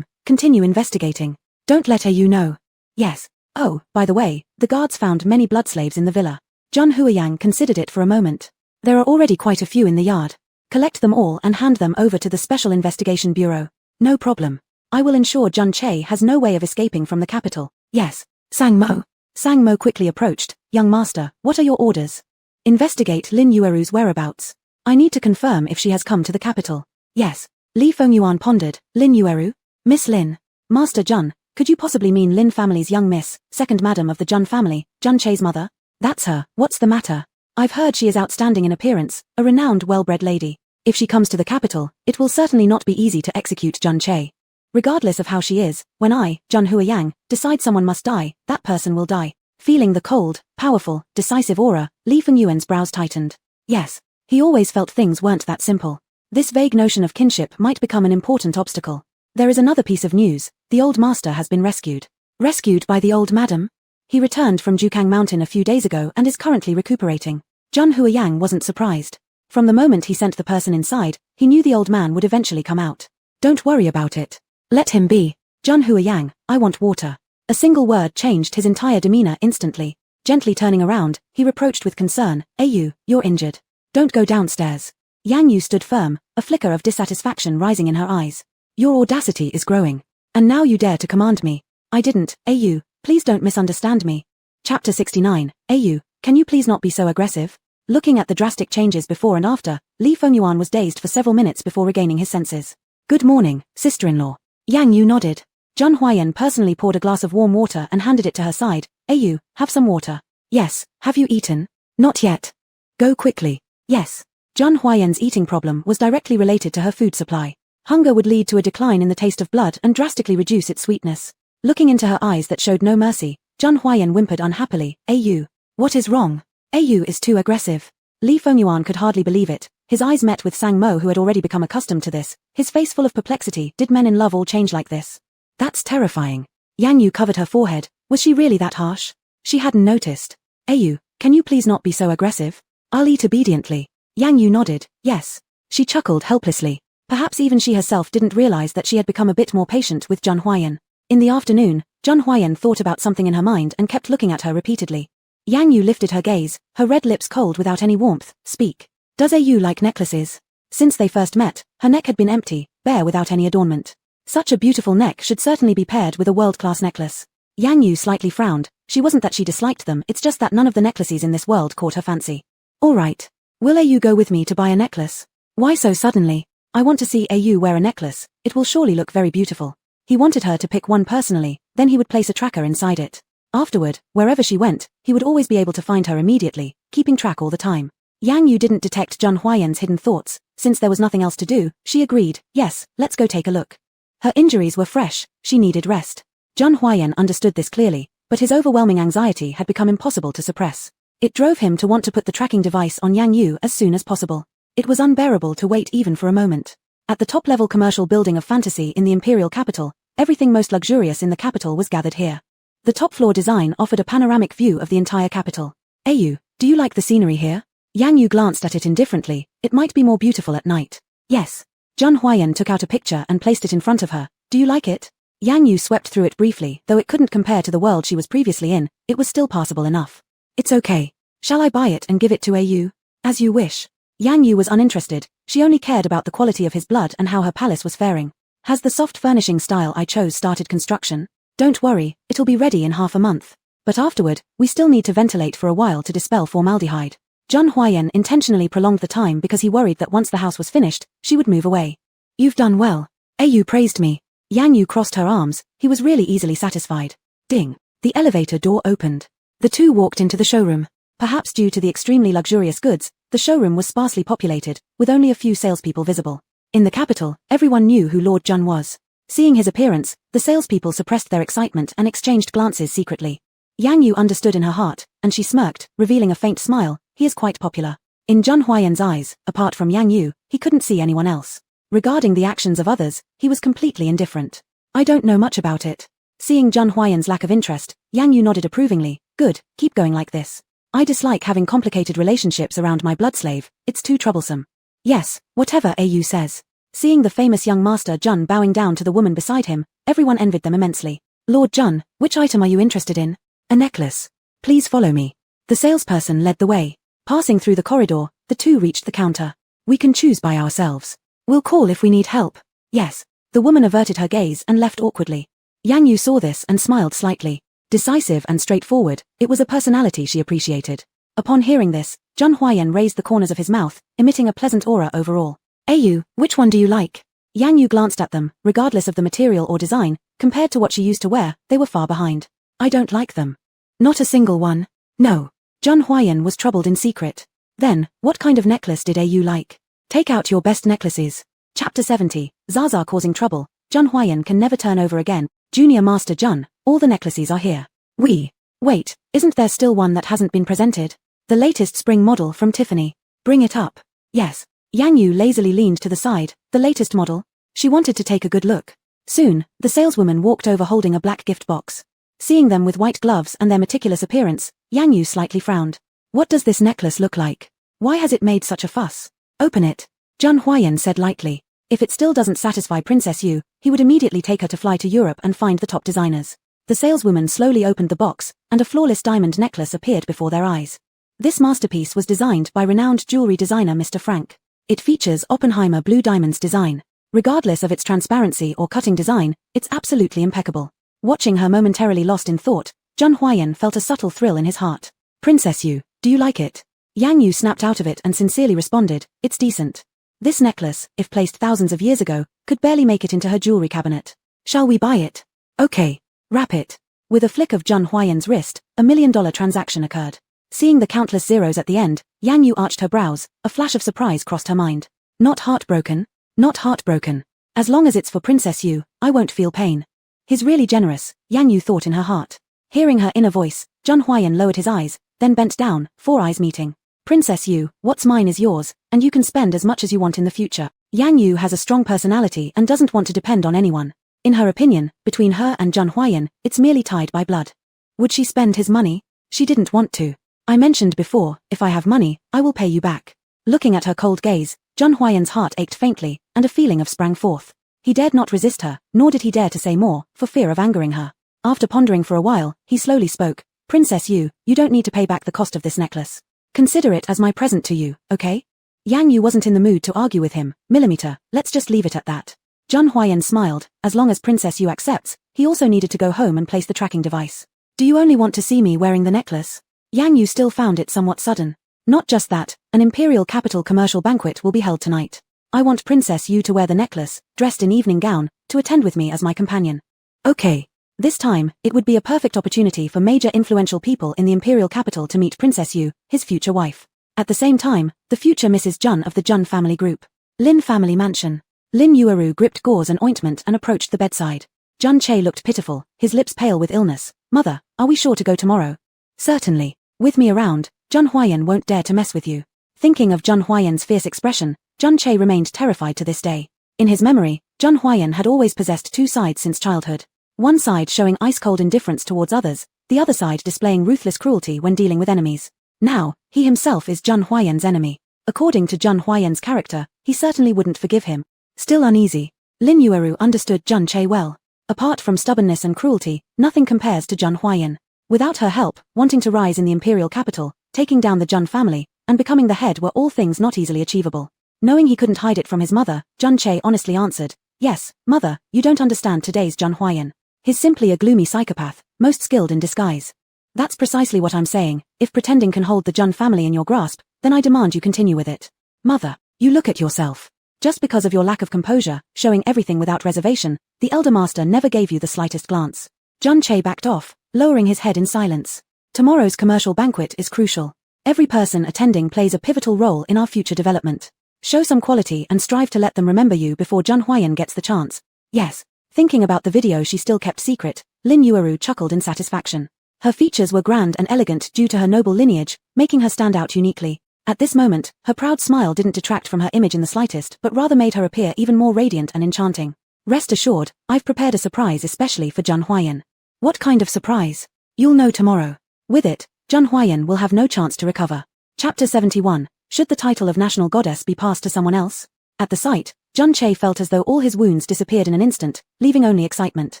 Continue investigating. Don't let AU know. Yes. Oh, by the way, the guards found many blood slaves in the villa. Jun Huayang considered it for a moment. There are already quite a few in the yard. Collect them all and hand them over to the Special Investigation Bureau. No problem. I will ensure Jun Che has no way of escaping from the capital. Yes. Sang Mo. Sang Mo quickly approached. Young master, what are your orders? Investigate Lin Yueru's whereabouts. I need to confirm if she has come to the capital. Yes. Li Fengyuan pondered. Lin Yueru? Miss Lin. Master Jun, could you possibly mean Lin family's young miss, second madam of the Jun family, Jun Che's mother? That's her. What's the matter? I've heard she is outstanding in appearance, a renowned well-bred lady. If she comes to the capital, it will certainly not be easy to execute Jun Che. Regardless of how she is, when I, Jun Huayang, decide someone must die, that person will die. Feeling the cold, powerful, decisive aura, Li Fengyuan's brows tightened. Yes. He always felt things weren't that simple. This vague notion of kinship might become an important obstacle. There is another piece of news. The old master has been rescued. Rescued by the old madam? He returned from Jukang Mountain a few days ago and is currently recuperating. Jun Huayang wasn't surprised. From the moment he sent the person inside, he knew the old man would eventually come out. Don't worry about it. Let him be. Jun Huayang, I want water. A single word changed his entire demeanor instantly. Gently turning around, he reproached with concern, AU, you're injured. Don't go downstairs. Yang Yu stood firm, a flicker of dissatisfaction rising in her eyes. Your audacity is growing. And now you dare to command me. I didn't, AU, please don't misunderstand me. Chapter 69, AU, can you please not be so aggressive? Looking at the drastic changes before and after, Li Fengyuan was dazed for several minutes before regaining his senses. Good morning, sister-in-law. Yang Yu nodded. Jun Huayan personally poured a glass of warm water and handed it to her side. AU, have some water. Yes, have you eaten? Not yet. Go quickly. Yes. Zhang Huaiyan's eating problem was directly related to her food supply. Hunger would lead to a decline in the taste of blood and drastically reduce its sweetness. Looking into her eyes that showed no mercy, Zhang Huaiyan whimpered unhappily, "Au. What is wrong? Au is too aggressive." Li Fengyuan could hardly believe it. His eyes met with Sang Mo, who had already become accustomed to this, his face full of perplexity. Did men in love all change like this? That's terrifying. Yang Yu covered her forehead. Was she really that harsh? She hadn't noticed. "Au, can you please not be so aggressive?" "I'll eat obediently." Yang Yu nodded, yes. She chuckled helplessly. Perhaps even she herself didn't realize that she had become a bit more patient with Zhang Huaiyan. In the afternoon, Zhang Huaiyan thought about something in her mind and kept looking at her repeatedly. Yang Yu lifted her gaze, her red lips cold without any warmth. "Speak. Does Au like necklaces?" Since they first met, her neck had been empty, bare without any adornment. Such a beautiful neck should certainly be paired with a world-class necklace. Yang Yu slightly frowned. She wasn't that she disliked them, it's just that none of the necklaces in this world caught her fancy. "All right. Will Au go with me to buy a necklace?" "Why so suddenly?" "I want to see Au wear a necklace. It will surely look very beautiful." He wanted her to pick one personally, then he would place a tracker inside it. Afterward, wherever she went, he would always be able to find her immediately, keeping track all the time. Yang Yu didn't detect Zhang Huaiyan's hidden thoughts. Since there was nothing else to do, she agreed, "Yes, let's go take a look." Her injuries were fresh, she needed rest. Zhang Huaiyan understood this clearly, but his overwhelming anxiety had become impossible to suppress. It drove him to want to put the tracking device on Yang Yu as soon as possible. It was unbearable to wait even for a moment. At the top-level commercial building of fantasy in the imperial capital, everything most luxurious in the capital was gathered here. The top-floor design offered a panoramic view of the entire capital. "Au, do you like the scenery here?" Yang Yu glanced at it indifferently. It might be more beautiful at night. "Yes." Zhang Huaiyan took out a picture and placed it in front of her. "Do you like it?" Yang Yu swept through it briefly. Though it couldn't compare to the world she was previously in, it was still passable enough. "It's okay. Shall I buy it and give it to Au?" "As you wish." Yang Yu was uninterested. She only cared about the quality of his blood and how her palace was faring. "Has the soft furnishing style I chose started construction?" "Don't worry, it'll be ready in half a month. But afterward, we still need to ventilate for a while to dispel formaldehyde." Zhang Huaiyan intentionally prolonged the time because he worried that once the house was finished, she would move away. "You've done well. Au praised me." Yang Yu crossed her arms. He was really easily satisfied. Ding. The elevator door opened. The two walked into the showroom. Perhaps due to the extremely luxurious goods, the showroom was sparsely populated, with only a few salespeople visible. In the capital, everyone knew who Lord Jun was. Seeing his appearance, the salespeople suppressed their excitement and exchanged glances secretly. Yang Yu understood in her heart, and she smirked, revealing a faint smile. He is quite popular. In Zhang Huaiyan's eyes, apart from Yang Yu, he couldn't see anyone else. Regarding the actions of others, he was completely indifferent. "I don't know much about it." Seeing Zhang Huaiyan's lack of interest, Yang Yu nodded approvingly. "Good, keep going like this. I dislike having complicated relationships around my blood slave, it's too troublesome." "Yes, whatever Au says." Seeing the famous young master Jun bowing down to the woman beside him, everyone envied them immensely. "Lord Jun, which item are you interested in?" "A necklace. Please follow me." The salesperson led the way. Passing through the corridor, the two reached the counter. "We can choose by ourselves. We'll call if we need help." "Yes." The woman averted her gaze and left awkwardly. Yang Yu saw this and smiled slightly. Decisive and straightforward, it was a personality she appreciated. Upon hearing this, Zhang Huaiyan raised the corners of his mouth, emitting a pleasant aura overall. "Au, which one do you like?" Yang Yu glanced at them. Regardless of the material or design, compared to what she used to wear, they were far behind. "I don't like them." "Not a single one?" "No." Zhang Huaiyan was troubled in secret. "Then, what kind of necklace did Au like?" "Take out your best necklaces." Chapter 70, Zaza causing trouble. Zhang Huaiyan can never turn over again. Junior Master Jun, all the necklaces are here. Wait, isn't there still one that hasn't been presented? The latest spring model from Tiffany. Bring it up. Yes. Yang Yu lazily leaned to the side. The latest model? She wanted to take a good look. Soon, the saleswoman walked over holding a black gift box. Seeing them with white gloves and their meticulous appearance, Yang Yu slightly frowned. "What does this necklace look like? Why has it made such a fuss?" "Open it." Zhang Huaiyan said lightly. If it still doesn't satisfy Princess Yu, he would immediately take her to fly to Europe and find the top designers. The saleswoman slowly opened the box, and a flawless diamond necklace appeared before their eyes. This masterpiece was designed by renowned jewelry designer Mr. Frank. It features Oppenheimer blue diamonds design. Regardless of its transparency or cutting design, it's absolutely impeccable. Watching her momentarily lost in thought, Zhang Huaiyan felt a subtle thrill in his heart. "Princess Yu, do you like it?" Yang Yu snapped out of it and sincerely responded, "It's decent." This necklace, if placed thousands of years ago, could barely make it into her jewelry cabinet. "Shall we buy it?" "Okay. Wrap it." With a flick of Zhang Huaiyan's wrist, $1 million transaction occurred. Seeing the countless zeros at the end, Yang Yu arched her brows, a flash of surprise crossed her mind. Not heartbroken? Not heartbroken. As long as it's for Princess Yu, I won't feel pain. He's really generous, Yang Yu thought in her heart. Hearing her inner voice, Zhang Huayan lowered his eyes, then bent down, four eyes meeting. Princess Yu, what's mine is yours, and you can spend as much as you want in the future. Yang Yu has a strong personality and doesn't want to depend on anyone. In her opinion, between her and Zhang Huayan, it's merely tied by blood. Would she spend his money? She didn't want to. I mentioned before, if I have money, I will pay you back. Looking at her cold gaze, Zhang Huayan's heart ached faintly, and a feeling of sprang forth. He dared not resist her, nor did he dare to say more, for fear of angering her. After pondering for a while, he slowly spoke. Princess Yu, you don't need to pay back the cost of this necklace. Consider it as my present to you, okay? Yang Yu wasn't in the mood to argue with him. Millimeter, let's just leave it at that. Zhang Huayan smiled. As long as Princess Yu accepts, he also needed to go home and place the tracking device. Do you only want to see me wearing the necklace? Yang Yu still found it somewhat sudden. Not just that, an imperial capital commercial banquet will be held tonight. I want Princess Yu to wear the necklace, dressed in evening gown, to attend with me as my companion. Okay. This time, it would be a perfect opportunity for major influential people in the imperial capital to meet Princess Yu, his future wife. At the same time, the future Mrs. Jun of the Jun family group. Lin family mansion. Lin Yueru gripped gauze and ointment and approached the bedside. Jun Che looked pitiful, his lips pale with illness. Mother, are we sure to go tomorrow? Certainly. With me around, Zhang Huayan won't dare to mess with you. Thinking of Zhang Huayan's fierce expression, Jun Che remained terrified to this day. In his memory, Zhang Huayan had always possessed two sides since childhood. One side showing ice-cold indifference towards others, the other side displaying ruthless cruelty when dealing with enemies. Now, he himself is Zhang Huayan's enemy. According to Zhang Huayan's character, he certainly wouldn't forgive him. Still uneasy, Lin Yueru understood Zhang Che well. Apart from stubbornness and cruelty, nothing compares to Zhang Huayan. Without her help, wanting to rise in the imperial capital, taking down the Zhang family, and becoming the head were all things not easily achievable. Knowing he couldn't hide it from his mother, Zhang Che honestly answered, Yes, mother, you don't understand today's Zhang Huayan. He's simply a gloomy psychopath, most skilled in disguise. That's precisely what I'm saying. If pretending can hold the Jun family in your grasp, then I demand you continue with it. Mother, you look at yourself. Just because of your lack of composure, showing everything without reservation, the elder master never gave you the slightest glance. Zhang Che backed off, lowering his head in silence. Tomorrow's commercial banquet is crucial. Every person attending plays a pivotal role in our future development. Show some quality and strive to let them remember you before Zhang Huayan gets the chance. Yes. Thinking about the video she still kept secret, Lin Yueru chuckled in satisfaction. Her features were grand and elegant due to her noble lineage, making her stand out uniquely. At this moment, her proud smile didn't detract from her image in the slightest but rather made her appear even more radiant and enchanting. Rest assured, I've prepared a surprise especially for Zhang Huayan. What kind of surprise? You'll know tomorrow. With it, Zhang Huayan will have no chance to recover. Chapter 71. Should the title of national goddess be passed to someone else? At the sight, Zhang Che felt as though all his wounds disappeared in an instant, leaving only excitement.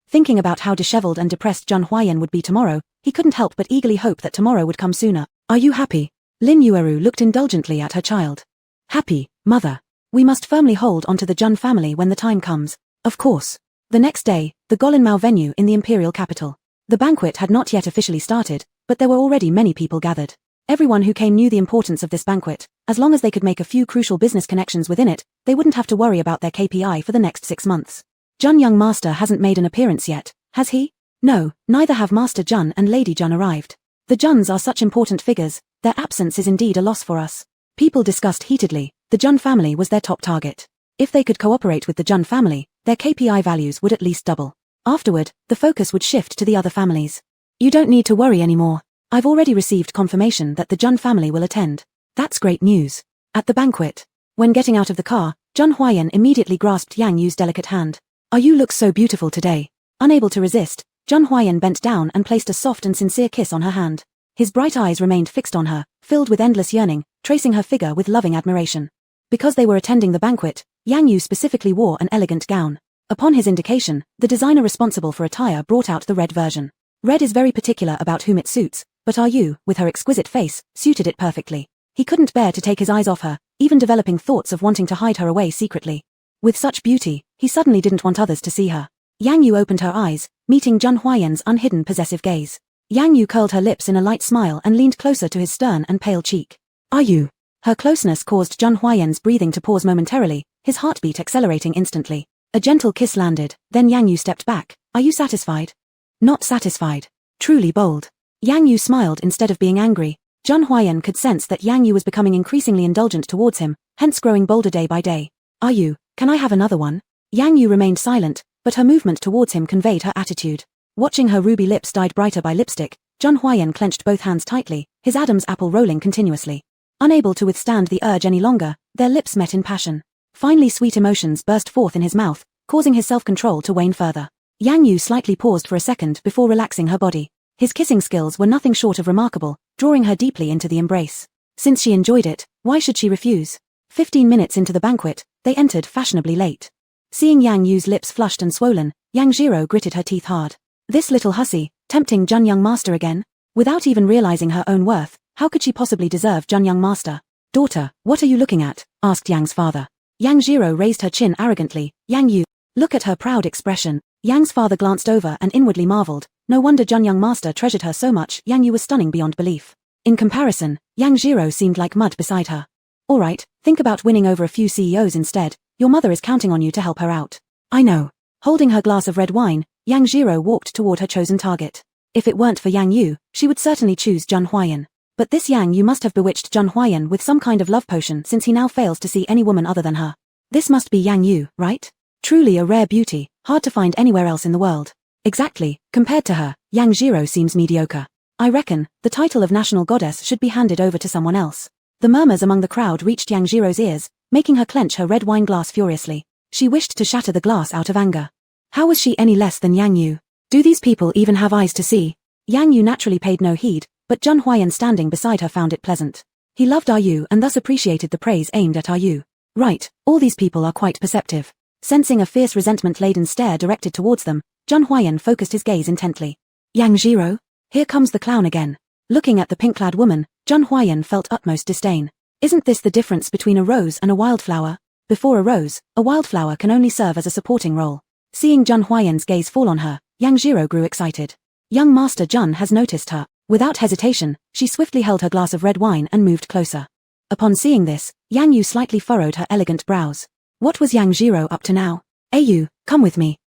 Thinking about how disheveled and depressed Zhang Huayan would be tomorrow, he couldn't help but eagerly hope that tomorrow would come sooner. Are you happy? Lin Yueru looked indulgently at her child. Happy, mother. We must firmly hold onto the Jun family when the time comes. Of course. The next day, the Golinmao venue in the imperial capital. The banquet had not yet officially started, but there were already many people gathered. Everyone who came knew the importance of this banquet. As long as they could make a few crucial business connections within it, they wouldn't have to worry about their KPI for the next 6 months. Jun Young Master hasn't made an appearance yet, has he? No, neither have Master Jun and Lady Jun arrived. The Juns are such important figures, their absence is indeed a loss for us. People discussed heatedly, the Jun family was their top target. If they could cooperate with the Jun family, their KPI values would at least double. Afterward, the focus would shift to the other families. You don't need to worry anymore. I've already received confirmation that the Jun family will attend. That's great news. At the banquet. When getting out of the car, Zhang Huayan immediately grasped Yang Yu's delicate hand. You look so beautiful today. Unable to resist, Zhang Huayan bent down and placed a soft and sincere kiss on her hand. His bright eyes remained fixed on her, filled with endless yearning, tracing her figure with loving admiration. Because they were attending the banquet, Yang Yu specifically wore an elegant gown. Upon his indication, the designer responsible for attire brought out the red version. Red is very particular about whom it suits, but Yu, with her exquisite face, suited it perfectly. He couldn't bear to take his eyes off her, even developing thoughts of wanting to hide her away secretly. With such beauty, he suddenly didn't want others to see her. Yang Yu opened her eyes, meeting Zhang Huayan's unhidden possessive gaze. Yang Yu curled her lips in a light smile and leaned closer to his stern and pale cheek. You? Her closeness caused Zhang Huayan's breathing to pause momentarily, his heartbeat accelerating instantly. A gentle kiss landed, then Yang Yu stepped back. Are you satisfied? Not satisfied. Truly bold. Yang Yu smiled instead of being angry. Zhang Huayan could sense that Yang Yu was becoming increasingly indulgent towards him, hence growing bolder day by day. Can I have another one? Yang Yu remained silent, but her movement towards him conveyed her attitude. Watching her ruby lips dyed brighter by lipstick, Zhang Huayan clenched both hands tightly, his Adam's apple rolling continuously. Unable to withstand the urge any longer, their lips met in passion. Finally sweet emotions burst forth in his mouth, causing his self-control to wane further. Yang Yu slightly paused for a second before relaxing her body. His kissing skills were nothing short of remarkable, drawing her deeply into the embrace. Since she enjoyed it, why should she refuse? 15 minutes into the banquet, they entered fashionably late. Seeing Yang Yu's lips flushed and swollen, Yang Jiro gritted her teeth hard. This little hussy, tempting Jun Young Master again? Without even realizing her own worth, how could she possibly deserve Jun Young Master? Daughter, what are you looking at? Asked Yang's father. Yang Jiro raised her chin arrogantly. Yang Yu, look at her proud expression. Yang's father glanced over and inwardly marveled. No wonder Jun Young Master treasured her so much. Yang Yu was stunning beyond belief. In comparison, Yang Jiro seemed like mud beside her. Alright, think about winning over a few CEOs instead. Your mother is counting on you to help her out. I know. Holding her glass of red wine, Yang Jiro walked toward her chosen target. If it weren't for Yang Yu, she would certainly choose Zhang Huayan. But this Yang Yu must have bewitched Zhang Huayan with some kind of love potion since he now fails to see any woman other than her. This must be Yang Yu, right? Truly a rare beauty, hard to find anywhere else in the world. Exactly, compared to her, Yang Jiro seems mediocre. I reckon, the title of national goddess should be handed over to someone else. The murmurs among the crowd reached Yang Jiro's ears, making her clench her red wine glass furiously. She wished to shatter the glass out of anger. How was she any less than Yang Yu? Do these people even have eyes to see? Yang Yu naturally paid no heed, but Zhang Huayan standing beside her found it pleasant. He loved Yu and thus appreciated the praise aimed at Yu. Right, all these people are quite perceptive. Sensing a fierce resentment-laden stare directed towards them, Zhang Huayan focused his gaze intently. Yang Jiro? Here comes the clown again. Looking at the pink-clad woman, Zhang Huayan felt utmost disdain. Isn't this the difference between a rose and a wildflower? Before a rose, a wildflower can only serve as a supporting role. Seeing Zhang Huayan's gaze fall on her, Yang Jiro grew excited. Young Master Zhun has noticed her. Without hesitation, she swiftly held her glass of red wine and moved closer. Upon seeing this, Yang Yu slightly furrowed her elegant brows. What was Yang Jiro up to now? Yu, come with me.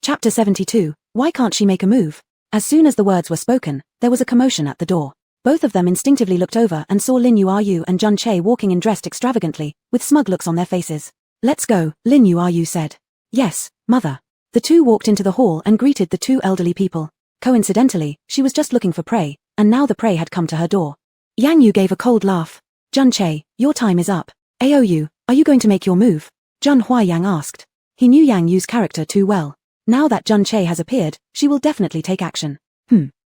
Chapter 72, Why can't she make a move? As soon as the words were spoken, there was a commotion at the door. Both of them instinctively looked over and saw Lin Yu and Jun Che walking in dressed extravagantly, with smug looks on their faces. Let's go, Lin Yu said. Yes, mother. The two walked into the hall and greeted the two elderly people. Coincidentally, she was just looking for prey, and now the prey had come to her door. Yang Yu gave a cold laugh. Jun Che, your time is up. Yu, are you going to make your move? Zhang Huayan asked. He knew Yang Yu's character too well. Now that Jun Che has appeared, she will definitely take action.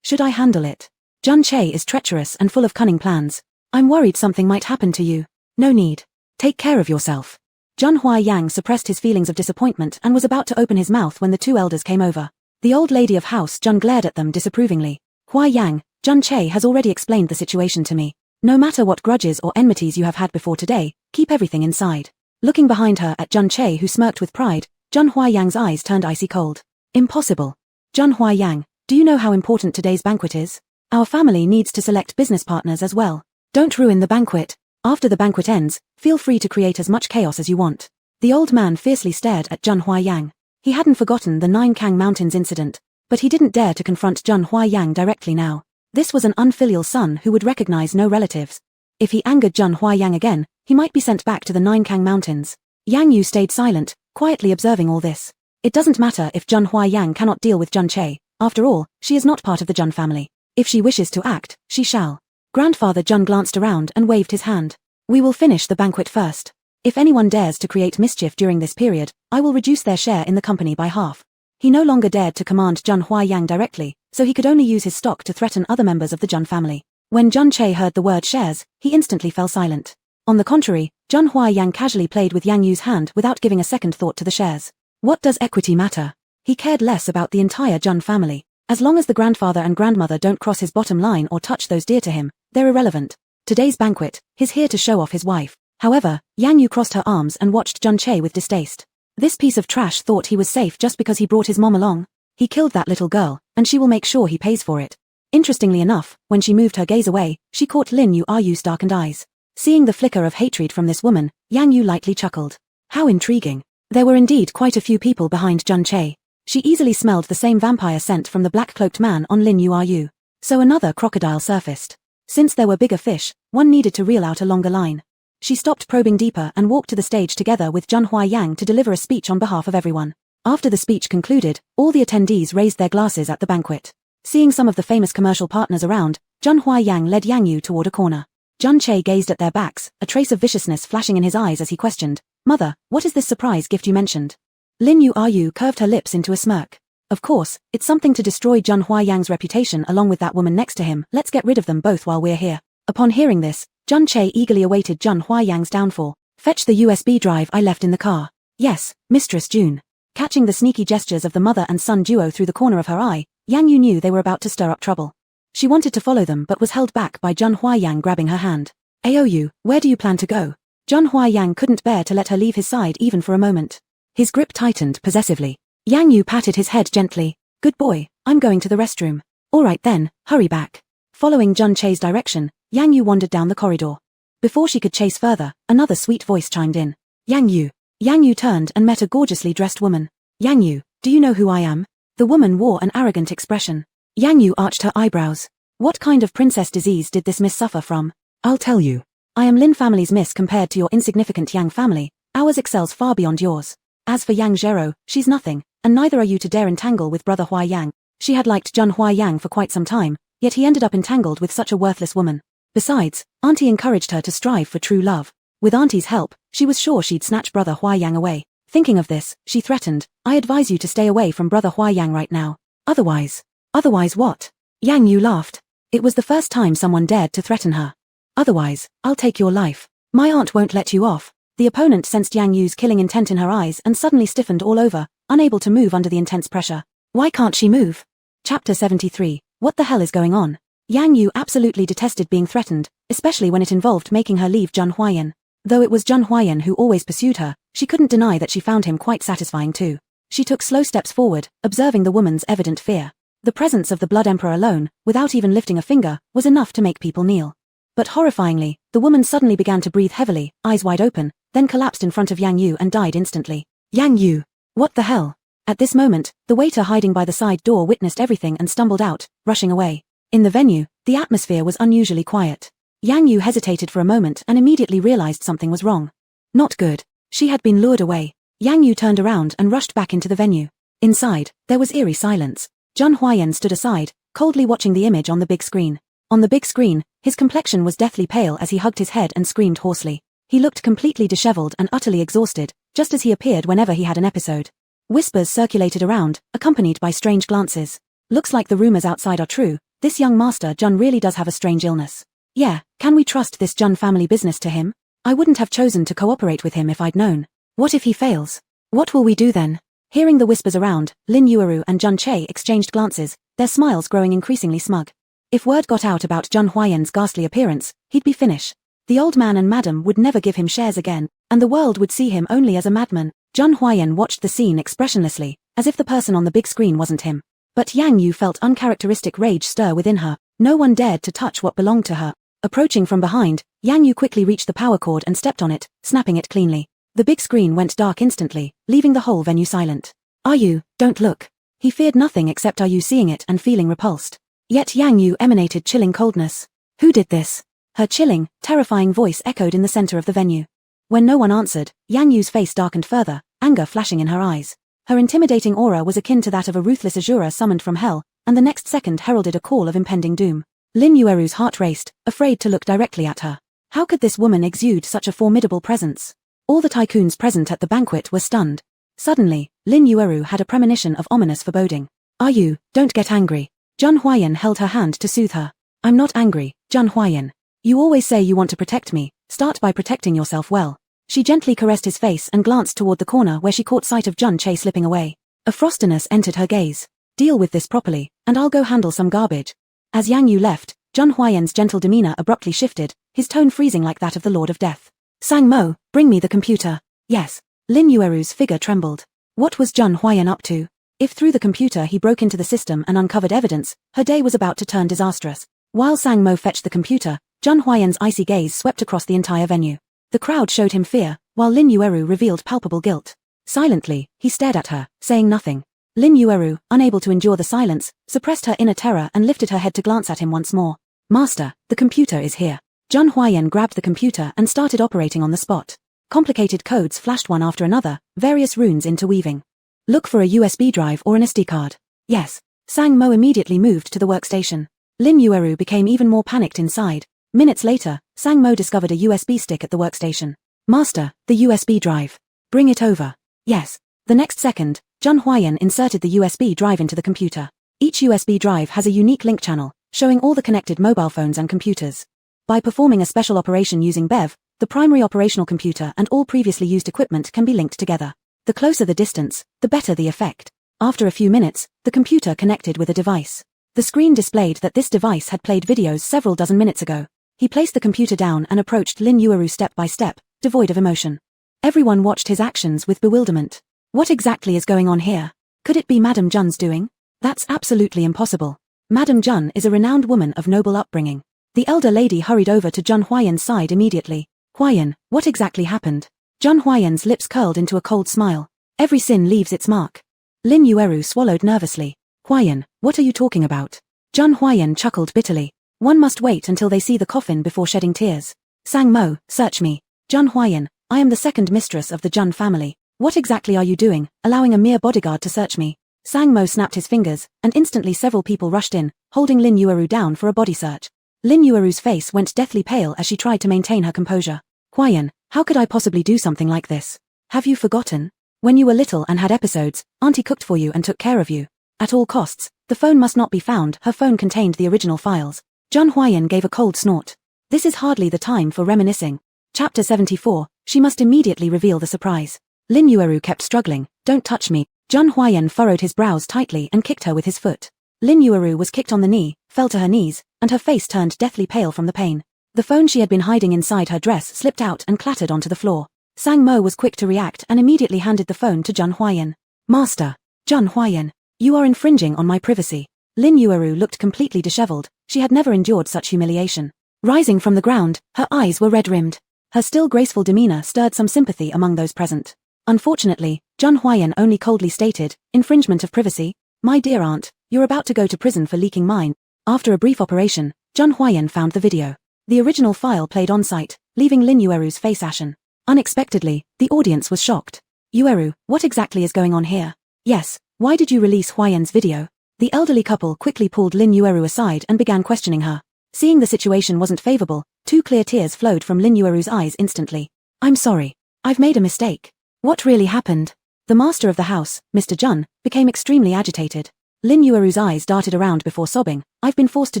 Should I handle it? Jun Che is treacherous and full of cunning plans. I'm worried something might happen to you. No need. Take care of yourself. Zhang Huayan suppressed his feelings of disappointment and was about to open his mouth when the two elders came over. The old lady of House Jun glared at them disapprovingly. Huayan, Jun Che has already explained the situation to me. No matter what grudges or enmities you have had before today, keep everything inside. Looking behind her at Jun Che who smirked with pride, Zhang Huayan's eyes turned icy cold. Impossible. Zhang Huayan, do you know how important today's banquet is? Our family needs to select business partners as well. Don't ruin the banquet. After the banquet ends, feel free to create as much chaos as you want. The old man fiercely stared at Zhang Huayan. He hadn't forgotten the Nine Kang Mountains incident, but he didn't dare to confront Zhang Huayan directly now. This was an unfilial son who would recognize no relatives. If he angered Zhang Huayan again, he might be sent back to the Nine Kang Mountains. Yang Yu stayed silent, quietly observing all this. It doesn't matter if Zhang Huayan cannot deal with Jun Che. After all, she is not part of the Jun family. If she wishes to act, she shall. Grandfather Jun glanced around and waved his hand. We will finish the banquet first. If anyone dares to create mischief during this period, I will reduce their share in the company by half. He no longer dared to command Zhang Huayan directly, so he could only use his stock to threaten other members of the Jun family. When Jun Che heard the word shares, he instantly fell silent. On the contrary, Zhang Huayan casually played with Yang Yu's hand without giving a second thought to the shares. What does equity matter? He cared less about the entire Jun family. As long as the grandfather and grandmother don't cross his bottom line or touch those dear to him, they're irrelevant. Today's banquet, he's here to show off his wife. However, Yang Yu crossed her arms and watched Jun Che with distaste. This piece of trash thought he was safe just because he brought his mom along. He killed that little girl, and she will make sure he pays for it. Interestingly enough, when she moved her gaze away, she caught Lin Yu's darkened eyes. Seeing the flicker of hatred from this woman, Yang Yu lightly chuckled. How intriguing. There were indeed quite a few people behind Jun Che. She easily smelled the same vampire scent from the black-cloaked man on Lin Yu. So another crocodile surfaced. Since there were bigger fish, one needed to reel out a longer line. She stopped probing deeper and walked to the stage together with Zhen Huaiyang to deliver a speech on behalf of everyone. After the speech concluded, all the attendees raised their glasses at the banquet. Seeing some of the famous commercial partners around, Zhen Huaiyang led Yang Yu toward a corner. Zhun Che gazed at their backs, a trace of viciousness flashing in his eyes as he questioned, "Mother, what is this surprise gift you mentioned?" Lin Yu curved her lips into a smirk. "Of course, it's something to destroy Zhen Huaiyang's reputation along with that woman next to him. Let's get rid of them both while we're here." Upon hearing this, Zhun Che eagerly awaited Zhen Huaiyang's downfall. "Fetch the USB drive I left in the car." "Yes, Mistress June." Catching the sneaky gestures of the mother and son duo through the corner of her eye, Yang Yu knew they were about to stir up trouble. She wanted to follow them but was held back by Zhen Huaiyang grabbing her hand. "Aou, where do you plan to go?" Zhen Huaiyang couldn't bear to let her leave his side even for a moment. His grip tightened possessively. Yang Yu patted his head gently. "Good boy, I'm going to the restroom." "All right then, hurry back." Following Zhun Che's direction, Yang Yu wandered down the corridor. Before she could chase further, another sweet voice chimed in. "Yang Yu." Yang Yu turned and met a gorgeously dressed woman. "Yang Yu, do you know who I am?" The woman wore an arrogant expression. Yang Yu arched her eyebrows. What kind of princess disease did this miss suffer from? "I'll tell you. I am Lin family's miss compared to your insignificant Yang family. Ours excels far beyond yours. As for Yang Zhero, she's nothing, and neither are you to dare entangle with brother Huaiyang." She had liked Zhen Huaiyang for quite some time, yet he ended up entangled with such a worthless woman. Besides, Auntie encouraged her to strive for true love. With Auntie's help, she was sure she'd snatch brother Huaiyang away. Thinking of this, she threatened, "I advise you to stay away from brother Huaiyang right now. Otherwise." "Otherwise what?" Yang Yu laughed. It was the first time someone dared to threaten her. "Otherwise, I'll take your life. My aunt won't let you off." The opponent sensed Yang Yu's killing intent in her eyes and suddenly stiffened all over, unable to move under the intense pressure. Why can't she move? Chapter 73. What the hell is going on? Yang Yu absolutely detested being threatened, especially when it involved making her leave Zhen Huayan. Though it was Zhen Huayan who always pursued her, she couldn't deny that she found him quite satisfying too. She took slow steps forward, observing the woman's evident fear. The presence of the Blood Emperor alone, without even lifting a finger, was enough to make people kneel. But horrifyingly, the woman suddenly began to breathe heavily, eyes wide open, then collapsed in front of Yang Yu and died instantly. Yang Yu! What the hell? At this moment, the waiter hiding by the side door witnessed everything and stumbled out, rushing away. In the venue, the atmosphere was unusually quiet. Yang Yu hesitated for a moment and immediately realized something was wrong. Not good. She had been lured away. Yang Yu turned around and rushed back into the venue. Inside, there was eerie silence. Zhen Huayan stood aside, coldly watching the image on the big screen. On the big screen, his complexion was deathly pale as he hugged his head and screamed hoarsely. He looked completely disheveled and utterly exhausted, just as he appeared whenever he had an episode. Whispers circulated around, accompanied by strange glances. "Looks like the rumors outside are true. This young master Zhen really does have a strange illness. Yeah, can we trust this Zhen family business to him? I wouldn't have chosen to cooperate with him if I'd known. What if he fails? What will we do then?" Hearing the whispers around, Lin Yueru and Zhun Che exchanged glances, their smiles growing increasingly smug. If word got out about Zhen Huayan's ghastly appearance, he'd be finished. The old man and madam would never give him shares again, and the world would see him only as a madman. Zhen Huayan watched the scene expressionlessly, as if the person on the big screen wasn't him. But Yang Yu felt uncharacteristic rage stir within her. No one dared to touch what belonged to her. Approaching from behind, Yang Yu quickly reached the power cord and stepped on it, snapping it cleanly. The big screen went dark instantly, leaving the whole venue silent. "Are you, don't look." He feared nothing except Are You seeing it and feeling repulsed. Yet Yang Yu emanated chilling coldness. Who did this? Her chilling, terrifying voice echoed in the center of the venue. When no one answered, Yang Yu's face darkened further, anger flashing in her eyes. Her intimidating aura was akin to that of a ruthless Azura summoned from hell, and the next second heralded a call of impending doom. Lin Yueru's heart raced, afraid to look directly at her. How could this woman exude such a formidable presence? All the tycoons present at the banquet were stunned. Suddenly, Lin Yueru had a premonition of ominous foreboding. "Are you, don't get angry." Zhen Huayan held her hand to soothe her. "I'm not angry, Zhen Huayan. You always say you want to protect me, start by protecting yourself well." She gently caressed his face and glanced toward the corner where she caught sight of Zhun Che slipping away. A frostiness entered her gaze. "Deal with this properly, and I'll go handle some garbage." As Yang Yu left, Zhen Huayan's gentle demeanor abruptly shifted, his tone freezing like that of the Lord of Death. "Sang Mo, bring me the computer." "Yes." Lin Yueru's figure trembled. What was Zhen Huayan up to? If through the computer he broke into the system and uncovered evidence, her day was about to turn disastrous. While Sang Mo fetched the computer, Zhen Huayan's icy gaze swept across the entire venue. The crowd showed him fear, while Lin Yueru revealed palpable guilt. Silently, he stared at her, saying nothing. Lin Yueru, unable to endure the silence, suppressed her inner terror and lifted her head to glance at him once more. Master, the computer is here. Jun Huayan grabbed the computer and started operating on the spot. Complicated codes flashed one after another, various runes interweaving. Look for a USB drive or an SD card. Yes. Sang Mo immediately moved to the workstation. Lin Yueru became even more panicked inside. Minutes later, Sang Mo discovered a USB stick at the workstation. Master, the USB drive. Bring it over. Yes. The next second, Jun Huayan inserted the USB drive into the computer. Each USB drive has a unique link channel, showing all the connected mobile phones and computers. By performing a special operation using BEV, the primary operational computer and all previously used equipment can be linked together. The closer the distance, the better the effect. After a few minutes, the computer connected with a device. The screen displayed that this device had played videos several dozen minutes ago. He placed the computer down and approached Lin Yueru step by step, devoid of emotion. Everyone watched his actions with bewilderment. What exactly is going on here? Could it be Madame Jun's doing? That's absolutely impossible. Madame Jun is a renowned woman of noble upbringing. The elder lady hurried over to Jun Huayan's side immediately. Huayan, what exactly happened? Jun Huayan's lips curled into a cold smile. Every sin leaves its mark. Lin Yueru swallowed nervously. Huayan, what are you talking about? Jun Huayan chuckled bitterly. One must wait until they see the coffin before shedding tears. Sang Mo, search me. Jun Huayan, I am the second mistress of the Jun family. What exactly are you doing, allowing a mere bodyguard to search me? Sang Mo snapped his fingers, and instantly several people rushed in, holding Lin Yueru down for a body search. Lin Yueru's face went deathly pale as she tried to maintain her composure. Huayan, how could I possibly do something like this? Have you forgotten? When you were little and had episodes, Auntie cooked for you and took care of you. At all costs, the phone must not be found. Her phone contained the original files. Jun Huayan gave a cold snort. This is hardly the time for reminiscing. Chapter 74, she must immediately reveal the surprise. Lin Yueru kept struggling. Don't touch me. Jun Huayan furrowed his brows tightly and kicked her with his foot. Lin Yueru was kicked on the knee, fell to her knees, and her face turned deathly pale from the pain. The phone she had been hiding inside her dress slipped out and clattered onto the floor. Sang Mo was quick to react and immediately handed the phone to Jun Huayan. Master. Jun Huayan. You are infringing on my privacy. Lin Yueru looked completely disheveled. She had never endured such humiliation. Rising from the ground, her eyes were red-rimmed. Her still graceful demeanor stirred some sympathy among those present. Unfortunately, Jun Huayan only coldly stated, infringement of privacy? My dear aunt, you're about to go to prison for leaking mine. After a brief operation, Jun Huayan found the video. The original file played on-site, leaving Lin Yueru's face ashen. Unexpectedly, the audience was shocked. Yueru, what exactly is going on here? Yes, why did you release Huayan's video? The elderly couple quickly pulled Lin Yueru aside and began questioning her. Seeing the situation wasn't favorable, two clear tears flowed from Lin Yueru's eyes instantly. I'm sorry. I've made a mistake. What really happened? The master of the house, Mr. Jun, became extremely agitated. Lin Yueru's eyes darted around before sobbing. I've been forced to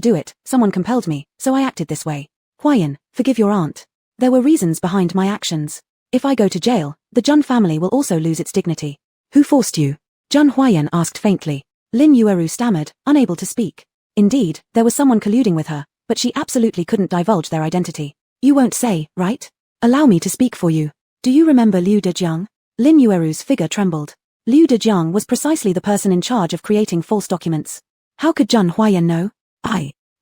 do it, someone compelled me, so I acted this way. Huayan, forgive your aunt. There were reasons behind my actions. If I go to jail, the Jun family will also lose its dignity. Who forced you? Jun Huayan asked faintly. Lin Yueru stammered, unable to speak. Indeed, there was someone colluding with her, but she absolutely couldn't divulge their identity. You won't say, right? Allow me to speak for you. Do you remember Liu Dejiang? Lin Yueru's figure trembled. Liu Dejiang was precisely the person in charge of creating false documents. How could Jun Huayan know?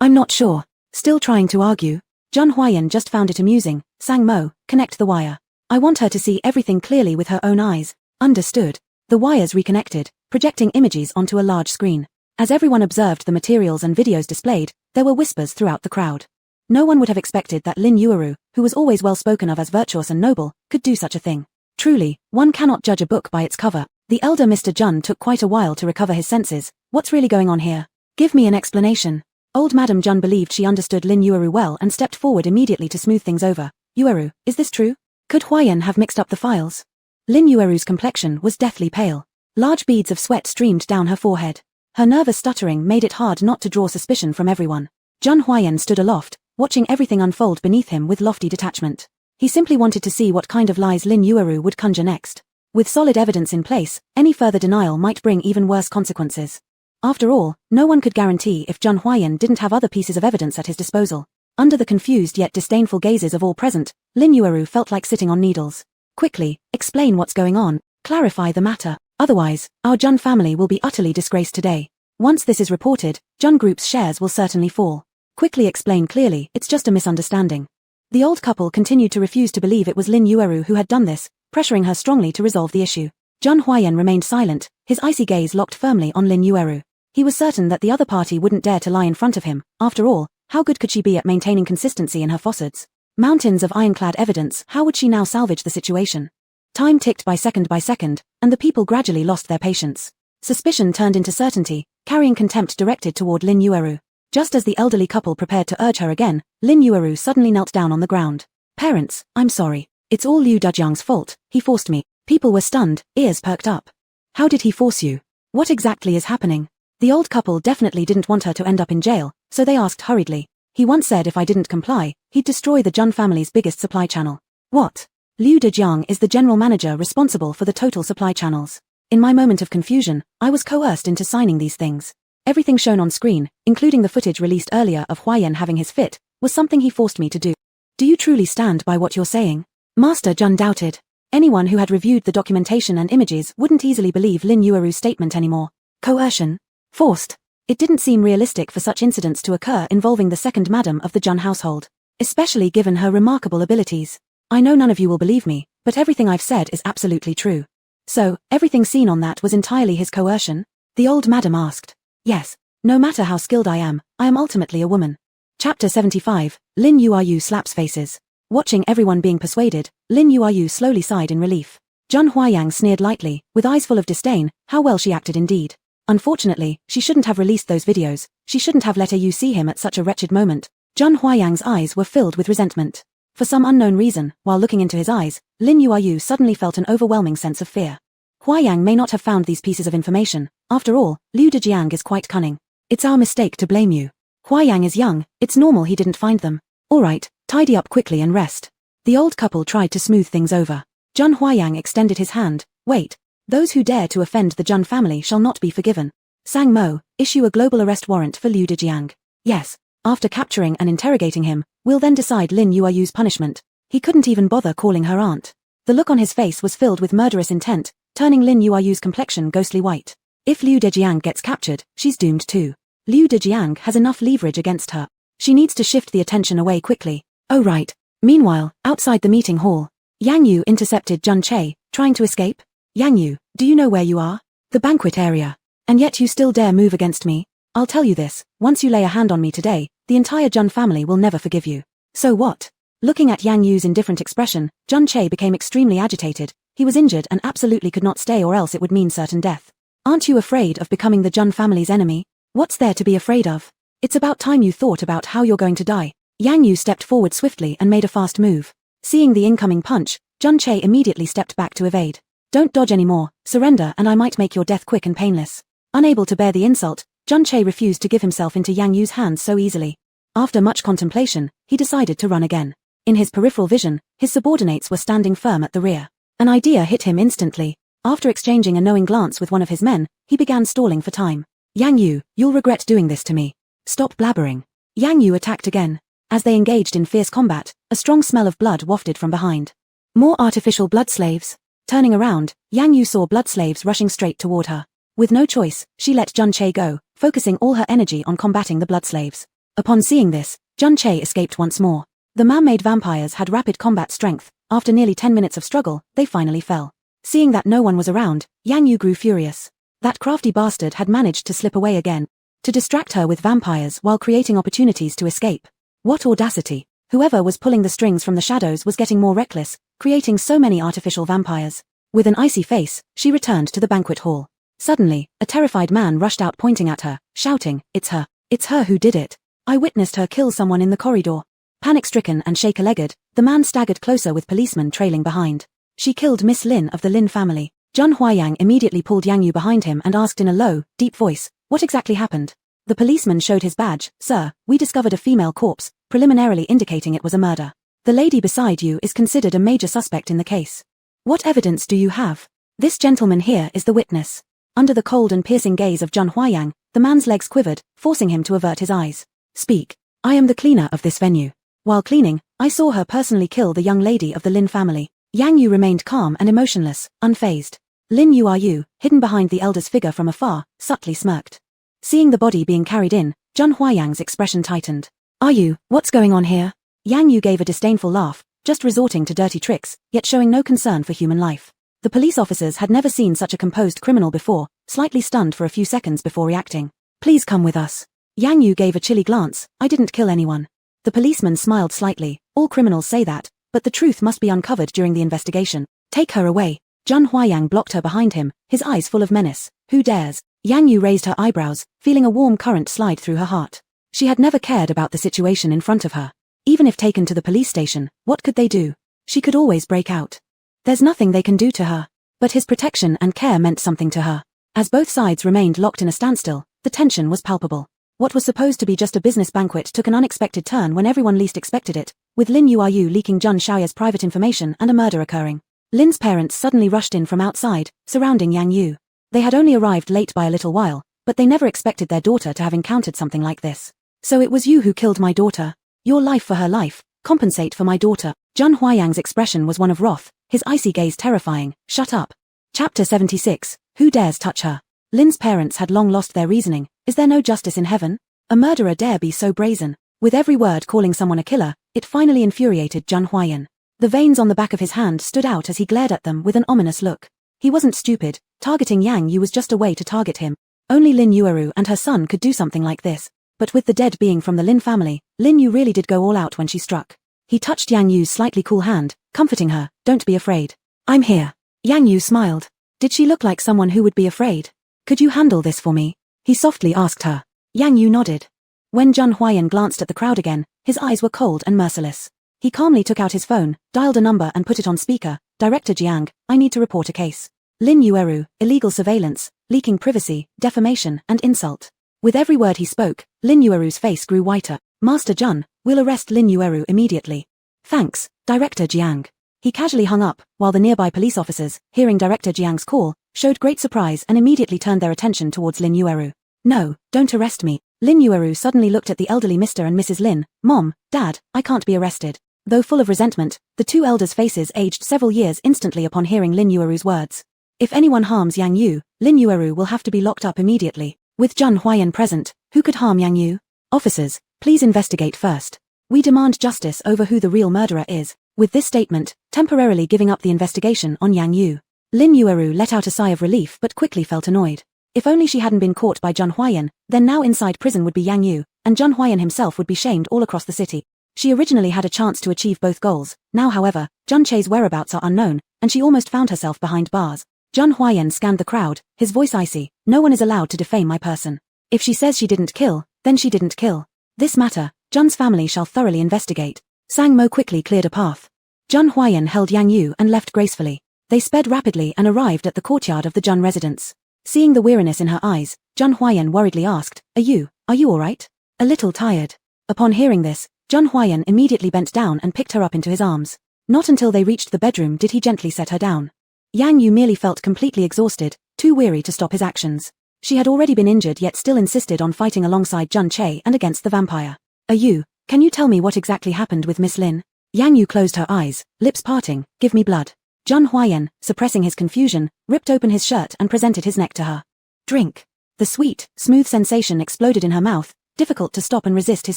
I'm not sure. Still trying to argue. Jun Huayan just found it amusing. Sang Mo, connect the wire. I want her to see everything clearly with her own eyes. Understood. The wires reconnected, projecting images onto a large screen. As everyone observed the materials and videos displayed, there were whispers throughout the crowd. No one would have expected that Lin Yueru, who was always well spoken of as virtuous and noble, could do such a thing. Truly, one cannot judge a book by its cover. The elder Mr. Jun took quite a while to recover his senses. What's really going on here? Give me an explanation. Old Madame Jun believed she understood Lin Yueru well and stepped forward immediately to smooth things over. Yueru, is this true? Could Huayan have mixed up the files? Lin Yueru's complexion was deathly pale. Large beads of sweat streamed down her forehead. Her nervous stuttering made it hard not to draw suspicion from everyone. Jun Huayan stood aloft, watching everything unfold beneath him with lofty detachment. He simply wanted to see what kind of lies Lin Yueru would conjure next. With solid evidence in place, any further denial might bring even worse consequences. After all, no one could guarantee if Jun Huayan didn't have other pieces of evidence at his disposal. Under the confused yet disdainful gazes of all present, Lin Yueru felt like sitting on needles. Quickly, explain what's going on, clarify the matter. Otherwise, our Jun family will be utterly disgraced today. Once this is reported, Jun Group's shares will certainly fall. Quickly explain clearly, it's just a misunderstanding. The old couple continued to refuse to believe it was Lin Yueru who had done this, pressuring her strongly to resolve the issue. Jun Huayan remained silent, his icy gaze locked firmly on Lin Yueru. He was certain that the other party wouldn't dare to lie in front of him. After all, How good could she be at maintaining consistency in her falsehoods? Mountains of ironclad evidence, how would she now salvage the situation? Time ticked by second, and the people gradually lost their patience. Suspicion turned into certainty, carrying contempt directed toward Lin Yueru. Just as the elderly couple prepared to urge her again, Lin Yueru suddenly knelt down on the ground. Parents, I'm sorry. It's all Liu Dejiang's fault, he forced me. People were stunned, ears perked up. How did he force you? What exactly is happening? The old couple definitely didn't want her to end up in jail, so they asked hurriedly. He once said if I didn't comply, he'd destroy the Jun family's biggest supply channel. What? Liu Dejiang is the general manager responsible for the total supply channels. In my moment of confusion, I was coerced into signing these things. Everything shown on screen, including the footage released earlier of Huayan having his fit, was something he forced me to do. Do you truly stand by what you're saying? Master Jun doubted. Anyone who had reviewed the documentation and images wouldn't easily believe Lin Yueru's statement anymore. Coercion? Forced? It didn't seem realistic for such incidents to occur involving the second madam of the Jun household, especially given her remarkable abilities. I know none of you will believe me, but everything I've said is absolutely true. So, everything seen on that was entirely his coercion? The old madam asked. Yes. No matter how skilled I am ultimately a woman. Chapter 75, Lin Yueru slaps faces. Watching everyone being persuaded, Lin Yueru slowly sighed in relief. Jun Huayang sneered lightly, with eyes full of disdain. How well she acted indeed. Unfortunately, she shouldn't have released those videos. She shouldn't have let you see him at such a wretched moment. Jun Huayang's eyes were filled with resentment. For some unknown reason, while looking into his eyes, Lin Yueru suddenly felt an overwhelming sense of fear. Huayang may not have found these pieces of information. After all, Liu Dejiang is quite cunning. It's our mistake to blame you. Huayang is young, it's normal he didn't find them. Alright, tidy up quickly and rest. The old couple tried to smooth things over. Jun Huayang extended his hand. Wait. Those who dare to offend the Jun family shall not be forgiven. Sang Mo, issue a global arrest warrant for Liu Dejiang. Yes. After capturing and interrogating him, we'll then decide Lin Yueru's punishment. He couldn't even bother calling her aunt. The look on his face was filled with murderous intent, turning Lin Yueru's complexion ghostly white. If Liu Dejiang gets captured, she's doomed too. Liu Dejiang has enough leverage against her. She needs to shift the attention away quickly. Oh right. Meanwhile, outside the meeting hall, Yang Yu intercepted Jun Che, trying to escape. Yang Yu, do you know where you are? The banquet area. And yet you still dare move against me? I'll tell you this, once you lay a hand on me today, the entire Jun family will never forgive you. So what? Looking at Yang Yu's indifferent expression, Jun Che became extremely agitated. He was injured and absolutely could not stay, or else it would mean certain death. Aren't you afraid of becoming the Jun family's enemy? What's there to be afraid of? It's about time you thought about how you're going to die. Yang Yu stepped forward swiftly and made a fast move. Seeing the incoming punch, Jun Che immediately stepped back to evade. Don't dodge anymore, surrender and I might make your death quick and painless. Unable to bear the insult, Jun Che refused to give himself into Yang Yu's hands so easily. After much contemplation, he decided to run again. In his peripheral vision, his subordinates were standing firm at the rear. An idea hit him instantly. After exchanging a knowing glance with one of his men, he began stalling for time. Yang Yu, you'll regret doing this to me. Stop blabbering. Yang Yu attacked again. As they engaged in fierce combat, a strong smell of blood wafted from behind. More artificial blood slaves. Turning around, Yang Yu saw blood slaves rushing straight toward her. With no choice, she let Jun Che go, focusing all her energy on combating the blood slaves. Upon seeing this, Jun Che escaped once more. The man-made vampires had rapid combat strength. After nearly 10 minutes of struggle, they finally fell. Seeing that no one was around, Yang Yu grew furious. That crafty bastard had managed to slip away again. To distract her with vampires while creating opportunities to escape. What audacity! Whoever was pulling the strings from the shadows was getting more reckless, creating so many artificial vampires. With an icy face, she returned to the banquet hall. Suddenly, a terrified man rushed out pointing at her, shouting, "It's her! It's her who did it! I witnessed her kill someone in the corridor." Panic-stricken and shake-legged, the man staggered closer with policemen trailing behind. She killed Miss Lin of the Lin family. Jun Huayang immediately pulled Yang Yu behind him and asked in a low, deep voice, "What exactly happened?" The policeman showed his badge. "Sir, we discovered a female corpse, preliminarily indicating it was a murder. The lady beside you is considered a major suspect in the case." "What evidence do you have?" "This gentleman here is the witness." Under the cold and piercing gaze of Jun Huayang, the man's legs quivered, forcing him to avert his eyes. "Speak. I am the cleaner of this venue. While cleaning, I saw her personally kill the young lady of the Lin family." Yang Yu remained calm and emotionless, unfazed. Lin Yueru, hidden behind the elder's figure from afar, subtly smirked. Seeing the body being carried in, Jun Huayang's expression tightened. "Are you, what's going on here?" Yang Yu gave a disdainful laugh, just resorting to dirty tricks, yet showing no concern for human life. The police officers had never seen such a composed criminal before, slightly stunned for a few seconds before reacting. "Please come with us." Yang Yu gave a chilly glance. I didn't kill anyone. The policeman smiled slightly. All criminals say that, but the truth must be uncovered during the investigation. Take her away. Zhang Huayang blocked her behind him, his eyes full of menace. Who dares? Yang Yu raised her eyebrows, feeling a warm current slide through her heart. She had never cared about the situation in front of her. Even if taken to the police station, what could they do? She could always break out. There's nothing they can do to her. But his protection and care meant something to her. As both sides remained locked in a standstill, the tension was palpable. What was supposed to be just a business banquet took an unexpected turn when everyone least expected it, with Lin Yuayu leaking Zhun Xiaoya's private information and a murder occurring. Lin's parents suddenly rushed in from outside, surrounding Yang Yu. They had only arrived late by a little while, but they never expected their daughter to have encountered something like this. So it was you who killed my daughter. Your life for her life. Compensate for my daughter. Zhun Huayang's expression was one of wrath, his icy gaze terrifying. Shut up. Chapter 76. Who dares touch her? Lin's parents had long lost their reasoning. Is there no justice in heaven? A murderer dare be so brazen. With every word calling someone a killer, it finally infuriated Zhun Huayan. The veins on the back of his hand stood out as he glared at them with an ominous look. He wasn't stupid. Targeting Yang Yu was just a way to target him. Only Lin Yueru and her son could do something like this. But with the dead being from the Lin family, Lin Yu really did go all out when she struck. He touched Yang Yu's slightly cool hand, comforting her. Don't be afraid. I'm here. Yang Yu smiled. Did she look like someone who would be afraid? Could you handle this for me? He softly asked her. Yang Yu nodded. When Zhun Huayan glanced at the crowd again, his eyes were cold and merciless. He calmly took out his phone, dialed a number and put it on speaker. Director Jiang, I need to report a case. Lin Yueru, illegal surveillance, leaking privacy, defamation, and insult. With every word he spoke, Lin Yueru's face grew whiter. Master Zhun, we'll arrest Lin Yueru immediately. Thanks, Director Jiang. He casually hung up, while the nearby police officers, hearing Director Jiang's call, showed great surprise and immediately turned their attention towards Lin Yueru. No, don't arrest me. Lin Yueru suddenly looked at the elderly Mr. and Mrs. Lin. Mom, Dad, I can't be arrested. Though full of resentment, the two elders' faces aged several years instantly upon hearing Lin Yueru's words. If anyone harms Yang Yu, Lin Yueru will have to be locked up immediately. With Zhun Huayan present, who could harm Yang Yu? Officers, please investigate first. We demand justice over who the real murderer is. With this statement, temporarily giving up the investigation on Yang Yu, Lin Yueru let out a sigh of relief but quickly felt annoyed. If only she hadn't been caught by Zhun Huayan, then now inside prison would be Yang Yu, and Zhun Huayan himself would be shamed all across the city. She originally had a chance to achieve both goals. Now however, Zhun Che's whereabouts are unknown, and she almost found herself behind bars. Zhun Huayan scanned the crowd, his voice icy. No one is allowed to defame my person. If she says she didn't kill, then she didn't kill. This matter, Zhun's family shall thoroughly investigate. Sang Mo quickly cleared a path. Zhun Huayan held Yang Yu and left gracefully. They sped rapidly and arrived at the courtyard of the Zhun residence. Seeing the weariness in her eyes, Zhun Huayan worriedly asked, Are you alright? A little tired. Upon hearing this, Zhun Huayan immediately bent down and picked her up into his arms. Not until they reached the bedroom did he gently set her down. Yang Yu merely felt completely exhausted, too weary to stop his actions. She had already been injured yet still insisted on fighting alongside Zhun Che and against the vampire. Can you tell me what exactly happened with Miss Lin? Yang Yu closed her eyes, lips parting. Give me blood. Zhun Huayan, suppressing his confusion, ripped open his shirt and presented his neck to her. Drink. The sweet, smooth sensation exploded in her mouth, difficult to stop and resist his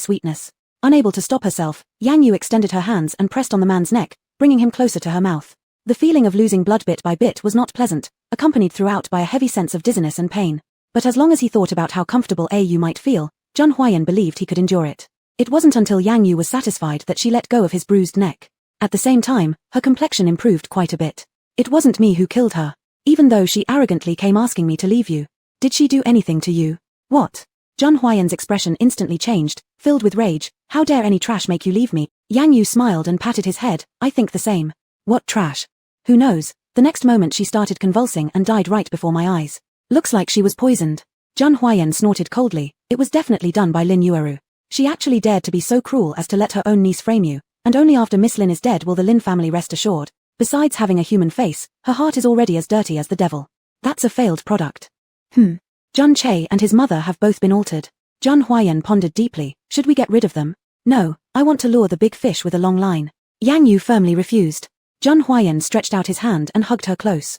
sweetness. Unable to stop herself, Yang Yu extended her hands and pressed on the man's neck, bringing him closer to her mouth. The feeling of losing blood bit by bit was not pleasant, accompanied throughout by a heavy sense of dizziness and pain. But as long as he thought about how comfortable Yu might feel, Zhun Huayan believed he could endure it. It wasn't until Yang Yu was satisfied that she let go of his bruised neck. At the same time, her complexion improved quite a bit. It wasn't me who killed her. Even though she arrogantly came asking me to leave you. Did she do anything to you? What? Zhun Huayan's expression instantly changed, filled with rage. How dare any trash make you leave me? Yang Yu smiled and patted his head. I think the same. What trash? Who knows? The next moment she started convulsing and died right before my eyes. Looks like she was poisoned. Zhun Huayan snorted coldly. It was definitely done by Lin Yueru. She actually dared to be so cruel as to let her own niece frame you, and only after Miss Lin is dead will the Lin family rest assured. Besides having a human face, her heart is already as dirty as the devil. That's a failed product. Zhun Che and his mother have both been altered. Zhun Huayan pondered deeply. Should we get rid of them? No, I want to lure the big fish with a long line. Yang Yu firmly refused. Zhun Huayan stretched out his hand and hugged her close.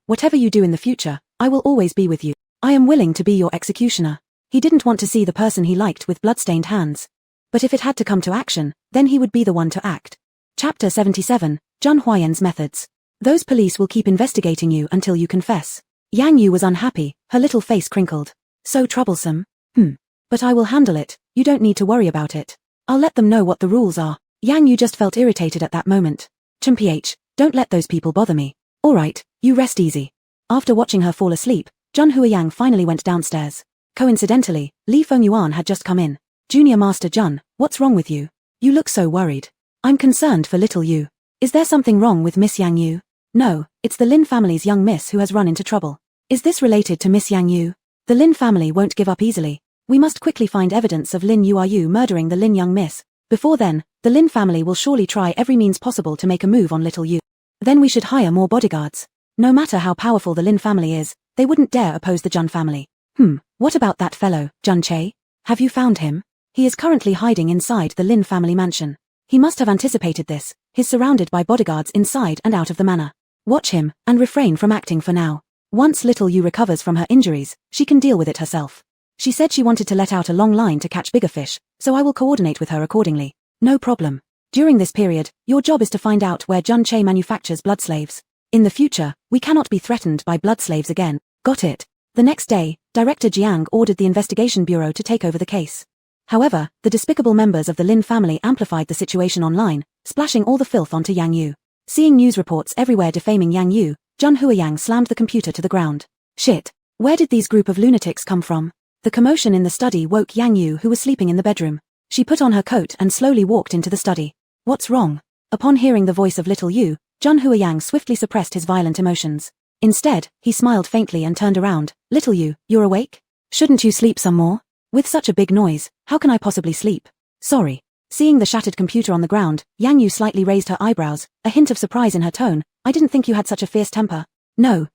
Whatever you do in the future, I will always be with you. I am willing to be your executioner. He didn't want to see the person he liked with bloodstained hands. But if it had to come to action, then he would be the one to act. Chapter 77, Zhun Huayan's methods. Those police will keep investigating you until you confess. Yang Yu was unhappy, her little face crinkled. So troublesome. But I will handle it, you don't need to worry about it. I'll let them know what the rules are. Yang Yu just felt irritated at that moment. Mph, don't let those people bother me. Alright, you rest easy. After watching her fall asleep, Zhun Huiyang finally went downstairs. Coincidentally, Li Fengyuan had just come in. Junior Master Zhun, what's wrong with you? You look so worried. I'm concerned for little Yu. Is there something wrong with Miss Yang Yu? No, it's the Lin family's young miss who has run into trouble. Is this related to Miss Yang Yu? The Lin family won't give up easily. We must quickly find evidence of Lin Yuyu murdering the Lin young miss. Before then, the Lin family will surely try every means possible to make a move on little Yu. Then we should hire more bodyguards. No matter how powerful the Lin family is, they wouldn't dare oppose the Zhun family. What about that fellow, Zhun Che? Have you found him? He is currently hiding inside the Lin family mansion. He must have anticipated this. He's surrounded by bodyguards inside and out of the manor. Watch him, and refrain from acting for now. Once little Yu recovers from her injuries, she can deal with it herself. She said she wanted to let out a long line to catch bigger fish, so I will coordinate with her accordingly. No problem. During this period, your job is to find out where Zhun Che manufactures blood slaves. In the future, we cannot be threatened by blood slaves again. Got it. The next day, Director Jiang ordered the investigation bureau to take over the case. However, the despicable members of the Lin family amplified the situation online, splashing all the filth onto Yang Yu. Seeing news reports everywhere defaming Yang Yu, Zhun Huiyang slammed the computer to the ground. Shit. Where did these group of lunatics come from? The commotion in the study woke Yang Yu, who was sleeping in the bedroom. She put on her coat and slowly walked into the study. What's wrong? Upon hearing the voice of little Yu, Zhun Huiyang swiftly suppressed his violent emotions. Instead, he smiled faintly and turned around. Little Yu, you're awake? Shouldn't you sleep some more? With such a big noise, how can I possibly sleep? Sorry. Seeing the shattered computer on the ground, Yang Yu slightly raised her eyebrows, a hint of surprise in her tone. I didn't think you had such a fierce temper. No,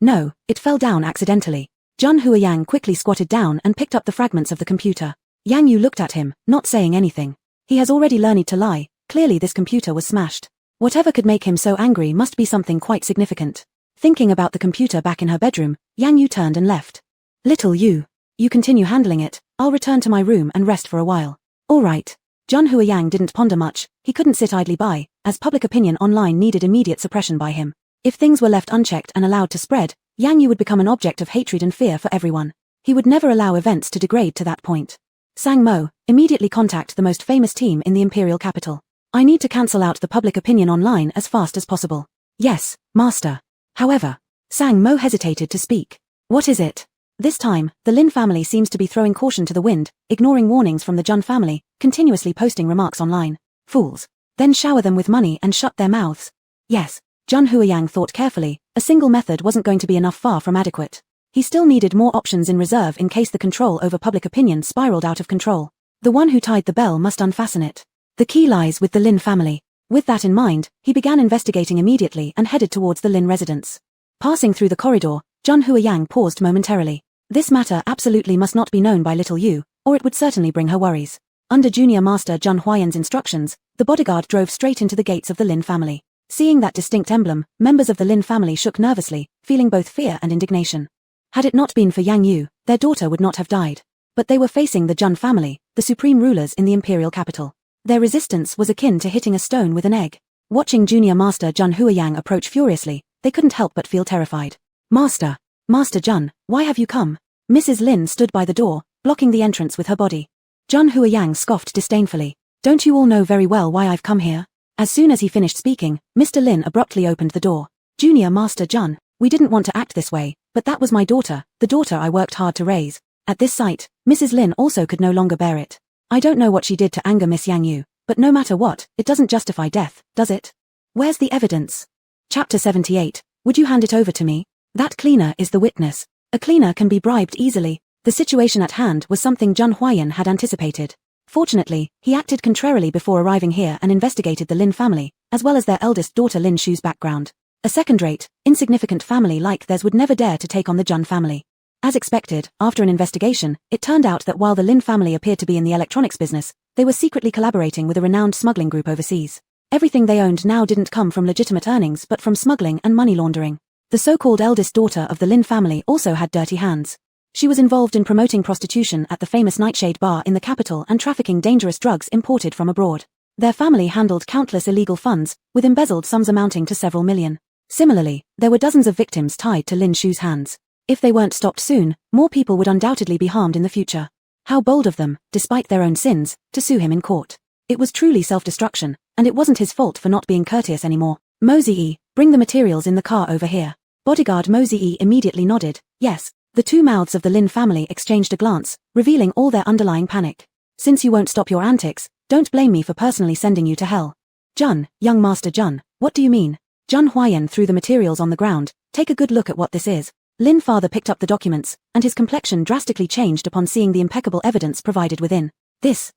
it fell down accidentally. Zhun Huiyang quickly squatted down and picked up the fragments of the computer. Yang Yu looked at him, not saying anything. He has already learned to lie. Clearly this computer was smashed. Whatever could make him so angry must be something quite significant. Thinking about the computer back in her bedroom, Yang Yu turned and left. Little Yu. You continue handling it. I'll return to my room and rest for a while. Alright. Zhun Huiyang didn't ponder much. He couldn't sit idly by, as public opinion online needed immediate suppression by him. If things were left unchecked and allowed to spread, Yang Yu would become an object of hatred and fear for everyone. He would never allow events to degrade to that point. Sang Mo, immediately contact the most famous team in the imperial capital. I need to cancel out the public opinion online as fast as possible. Yes, master. However, Sang Mo hesitated to speak. What is it? This time, the Lin family seems to be throwing caution to the wind, ignoring warnings from the Zhun family, continuously posting remarks online. Fools. Then shower them with money and shut their mouths. Yes. Zhun Huiyang thought carefully. A single method wasn't going to be enough, far from adequate. He still needed more options in reserve in case the control over public opinion spiraled out of control. The one who tied the bell must unfasten it. The key lies with the Lin family. With that in mind, he began investigating immediately and headed towards the Lin residence. Passing through the corridor, Zhun Huiyang paused momentarily. This matter absolutely must not be known by little Yu, or it would certainly bring her worries. Under Junior Master Zhun Huiyan's instructions, the bodyguard drove straight into the gates of the Lin family. Seeing that distinct emblem, members of the Lin family shook nervously, feeling both fear and indignation. Had it not been for Yang Yu, their daughter would not have died. But they were facing the Zhun family, the supreme rulers in the imperial capital. Their resistance was akin to hitting a stone with an egg. Watching Junior Master Zhun Huiyang approach furiously, they couldn't help but feel terrified. Master Zhun, why have you come? Mrs. Lin stood by the door, blocking the entrance with her body. Zhun Huiyang scoffed disdainfully. Don't you all know very well why I've come here? As soon as he finished speaking, Mr. Lin abruptly opened the door. Junior Master Zhun, we didn't want to act this way, but that was my daughter, the daughter I worked hard to raise. At this sight, Mrs. Lin also could no longer bear it. I don't know what she did to anger Miss Yang Yu, but no matter what, it doesn't justify death, does it? Where's the evidence? Chapter 78. Would you hand it over to me? That cleaner is the witness. A cleaner can be bribed easily. The situation at hand was something Zhun Huiyan had anticipated. Fortunately, he acted contrarily before arriving here and investigated the Lin family, as well as their eldest daughter Lin Shu's background. A second-rate, insignificant family like theirs would never dare to take on the Zhun family. As expected, after an investigation, it turned out that while the Lin family appeared to be in the electronics business, they were secretly collaborating with a renowned smuggling group overseas. Everything they owned now didn't come from legitimate earnings but from smuggling and money laundering. The so-called eldest daughter of the Lin family also had dirty hands. She was involved in promoting prostitution at the famous Nightshade Bar in the capital and trafficking dangerous drugs imported from abroad. Their family handled countless illegal funds, with embezzled sums amounting to several million. Similarly, there were dozens of victims tied to Lin Shu's hands. If they weren't stopped soon, more people would undoubtedly be harmed in the future. How bold of them, despite their own sins, to sue him in court. It was truly self-destruction, and it wasn't his fault for not being courteous anymore. Mosey, bring the materials in the car over here. Bodyguard Mosey immediately nodded. Yes. The two mouths of the Lin family exchanged a glance, revealing all their underlying panic. Since you won't stop your antics, don't blame me for personally sending you to hell. Jun, young Master Jun, what do you mean? Jun Huayan threw the materials on the ground. Take a good look at what this is. Lin father picked up the documents, and his complexion drastically changed upon seeing the impeccable evidence provided within. This.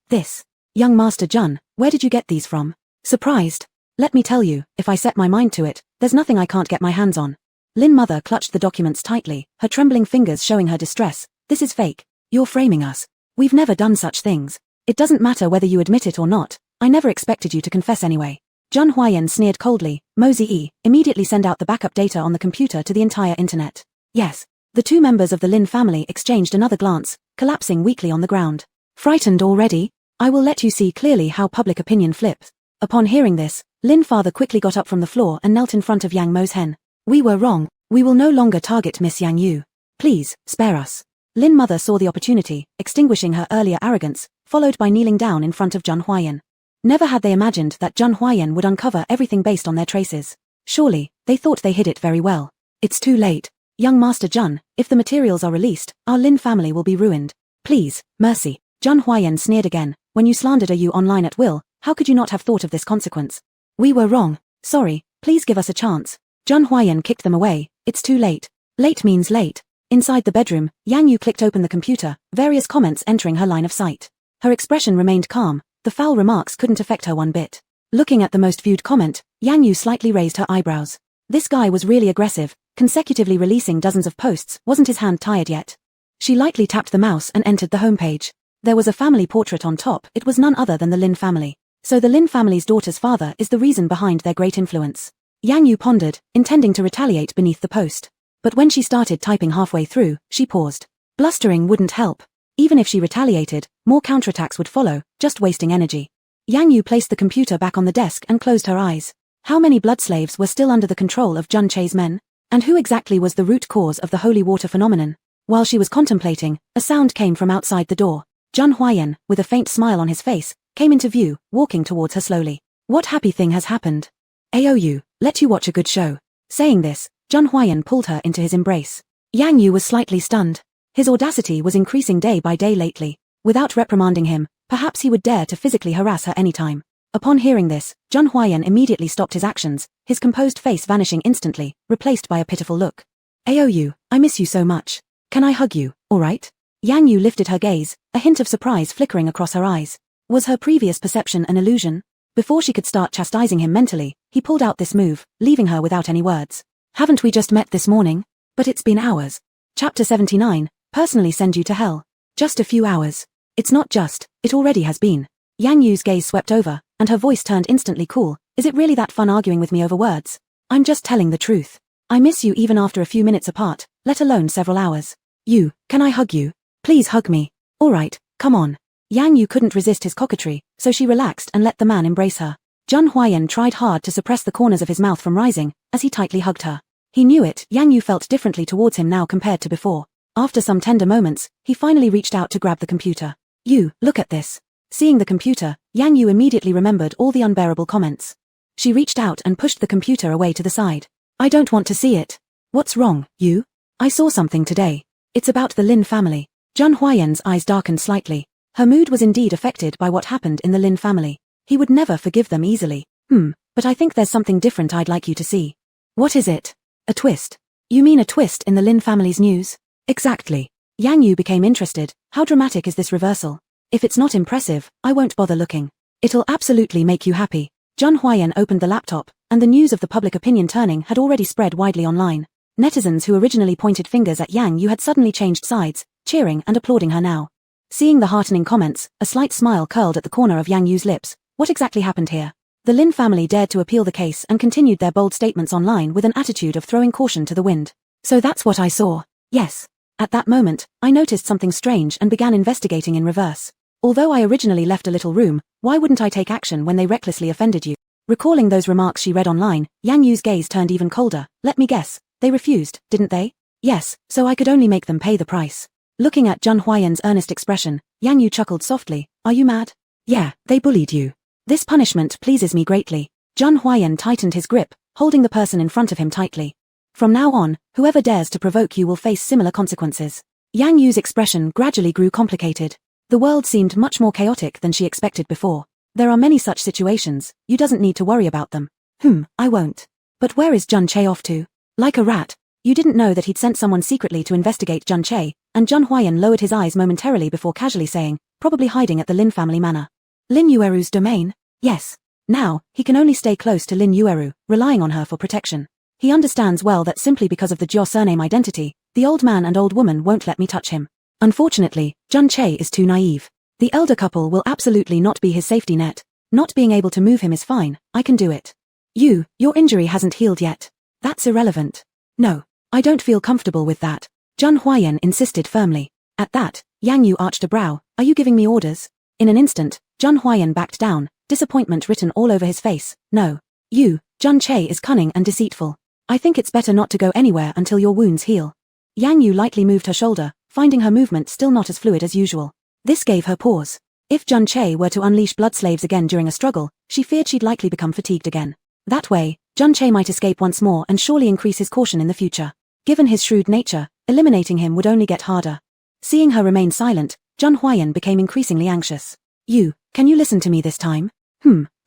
Young Master Jun, where did you get these from? Surprised? Let me tell you, if I set my mind to it, there's nothing I can't get my hands on. Lin mother clutched the documents tightly, her trembling fingers showing her distress. This is fake. You're framing us. We've never done such things. It doesn't matter whether you admit it or not. I never expected you to confess anyway. Jun Huayan sneered coldly. Mosey, immediately send out the backup data on the computer to the entire internet. Yes. The two members of the Lin family exchanged another glance, collapsing weakly on the ground. Frightened already? I will let you see clearly how public opinion flips. Upon hearing this, Lin father quickly got up from the floor and knelt in front of Yang Mo's hen. We were wrong. We will no longer target Miss Yang Yu. Please, spare us. Lin mother saw the opportunity, extinguishing her earlier arrogance, followed by kneeling down in front of Jun Huayan. Never had they imagined that Jun Huayan would uncover everything based on their traces. Surely, they thought they hid it very well. It's too late. Young Master Jun, if the materials are released, our Lin family will be ruined. Please, mercy. Jun Huayan sneered again. When you slandered Yu online at will, how could you not have thought of this consequence? We were wrong. Sorry, please give us a chance. Jun Huayan kicked them away. It's too late. Late means late. Inside the bedroom, Yang Yu clicked open the computer, various comments entering her line of sight. Her expression remained calm, the foul remarks couldn't affect her one bit. Looking at the most viewed comment, Yang Yu slightly raised her eyebrows. This guy was really aggressive, consecutively releasing dozens of posts. Wasn't his hand tired yet? She lightly tapped the mouse and entered the homepage. There was a family portrait on top. It was none other than the Lin family. So the Lin family's daughter's father is the reason behind their great influence. Yang Yu pondered, intending to retaliate beneath the post. But when she started typing halfway through, she paused. Blustering wouldn't help. Even if she retaliated, more counterattacks would follow, just wasting energy. Yang Yu placed the computer back on the desk and closed her eyes. How many blood slaves were still under the control of Jun Che's men? And who exactly was the root cause of the holy water phenomenon? While she was contemplating, a sound came from outside the door. Jun Huayan, with a faint smile on his face, came into view, walking towards her slowly. What happy thing has happened? Aou, let you watch a good show. Saying this, Jun Huayan pulled her into his embrace. Yang Yu was slightly stunned. His audacity was increasing day by day lately. Without reprimanding him, perhaps he would dare to physically harass her anytime. Upon hearing this, Jun Huayan immediately stopped his actions, his composed face vanishing instantly, replaced by a pitiful look. Aou, I miss you so much. Can I hug you, alright? Yang Yu lifted her gaze, a hint of surprise flickering across her eyes. Was her previous perception an illusion? Before she could start chastising him mentally, he pulled out this move, leaving her without any words. Haven't we just met this morning? But it's been hours. Chapter 79, personally send you to hell. Just a few hours. It's not just, it already has been. Yang Yu's gaze swept over, and her voice turned instantly cool. Is it really that fun arguing with me over words? I'm just telling the truth. I miss you even after a few minutes apart, let alone several hours. You, can I hug you? Please hug me. Alright, come on. Yang Yu couldn't resist his coquetry, so she relaxed and let the man embrace her. Jun Huayan tried hard to suppress the corners of his mouth from rising, as he tightly hugged her. He knew it, Yang Yu felt differently towards him now compared to before. After some tender moments, he finally reached out to grab the computer. You, look at this. Seeing the computer, Yang Yu immediately remembered all the unbearable comments. She reached out and pushed the computer away to the side. I don't want to see it. What's wrong, you? I saw something today. It's about the Lin family. Jun Huayan's eyes darkened slightly. Her mood was indeed affected by what happened in the Lin family. He would never forgive them easily. But I think there's something different I'd like you to see. What is it? A twist. You mean a twist in the Lin family's news? Exactly. Yang Yu became interested. How dramatic is this reversal? If it's not impressive, I won't bother looking. It'll absolutely make you happy. Jun Huayan opened the laptop, and the news of the public opinion turning had already spread widely online. Netizens who originally pointed fingers at Yang Yu had suddenly changed sides, cheering and applauding her now. Seeing the heartening comments, a slight smile curled at the corner of Yang Yu's lips. What exactly happened here? The Lin family dared to appeal the case and continued their bold statements online with an attitude of throwing caution to the wind. So that's what I saw. Yes. At that moment, I noticed something strange and began investigating in reverse. Although I originally left a little room, why wouldn't I take action when they recklessly offended you? Recalling those remarks she read online, Yang Yu's gaze turned even colder. Let me guess. They refused, didn't they? Yes, so I could only make them pay the price. Looking at Zhang Huaiyan's earnest expression, Yang Yu chuckled softly. Are you mad? Yeah, they bullied you. This punishment pleases me greatly. Zhang Huaiyan tightened his grip, holding the person in front of him tightly. From now on, whoever dares to provoke you will face similar consequences. Yang Yu's expression gradually grew complicated. The world seemed much more chaotic than she expected before. There are many such situations, you doesn't need to worry about them. I won't. But where is Jun Che off to? Like a rat. You didn't know that he'd sent someone secretly to investigate Jun Che, and Zhang Huaiyan lowered his eyes momentarily before casually saying, probably hiding at the Lin family manor. Lin Yueru's domain? Yes. Now, he can only stay close to Lin Yueru, relying on her for protection. He understands well that simply because of the Jiao surname identity, the old man and old woman won't let me touch him. Unfortunately, Jun Che is too naive. The elder couple will absolutely not be his safety net. Not being able to move him is fine, I can do it. Your injury hasn't healed yet. That's irrelevant. No, I don't feel comfortable with that. Zhang Huaiyan insisted firmly. At that, Yang Yu arched a brow. Are you giving me orders? In an instant, Zhang Huaiyan backed down, disappointment written all over his face. No. Jun Che is cunning and deceitful. I think it's better not to go anywhere until your wounds heal. Yang Yu lightly moved her shoulder, finding her movement still not as fluid as usual. This gave her pause. If Jun Che were to unleash blood slaves again during a struggle, she feared she'd likely become fatigued again. That way, Jun Che might escape once more and surely increase his caution in the future. Given his shrewd nature, eliminating him would only get harder. Seeing her remain silent, Zhang Huaiyan became increasingly anxious. Can you listen to me this time?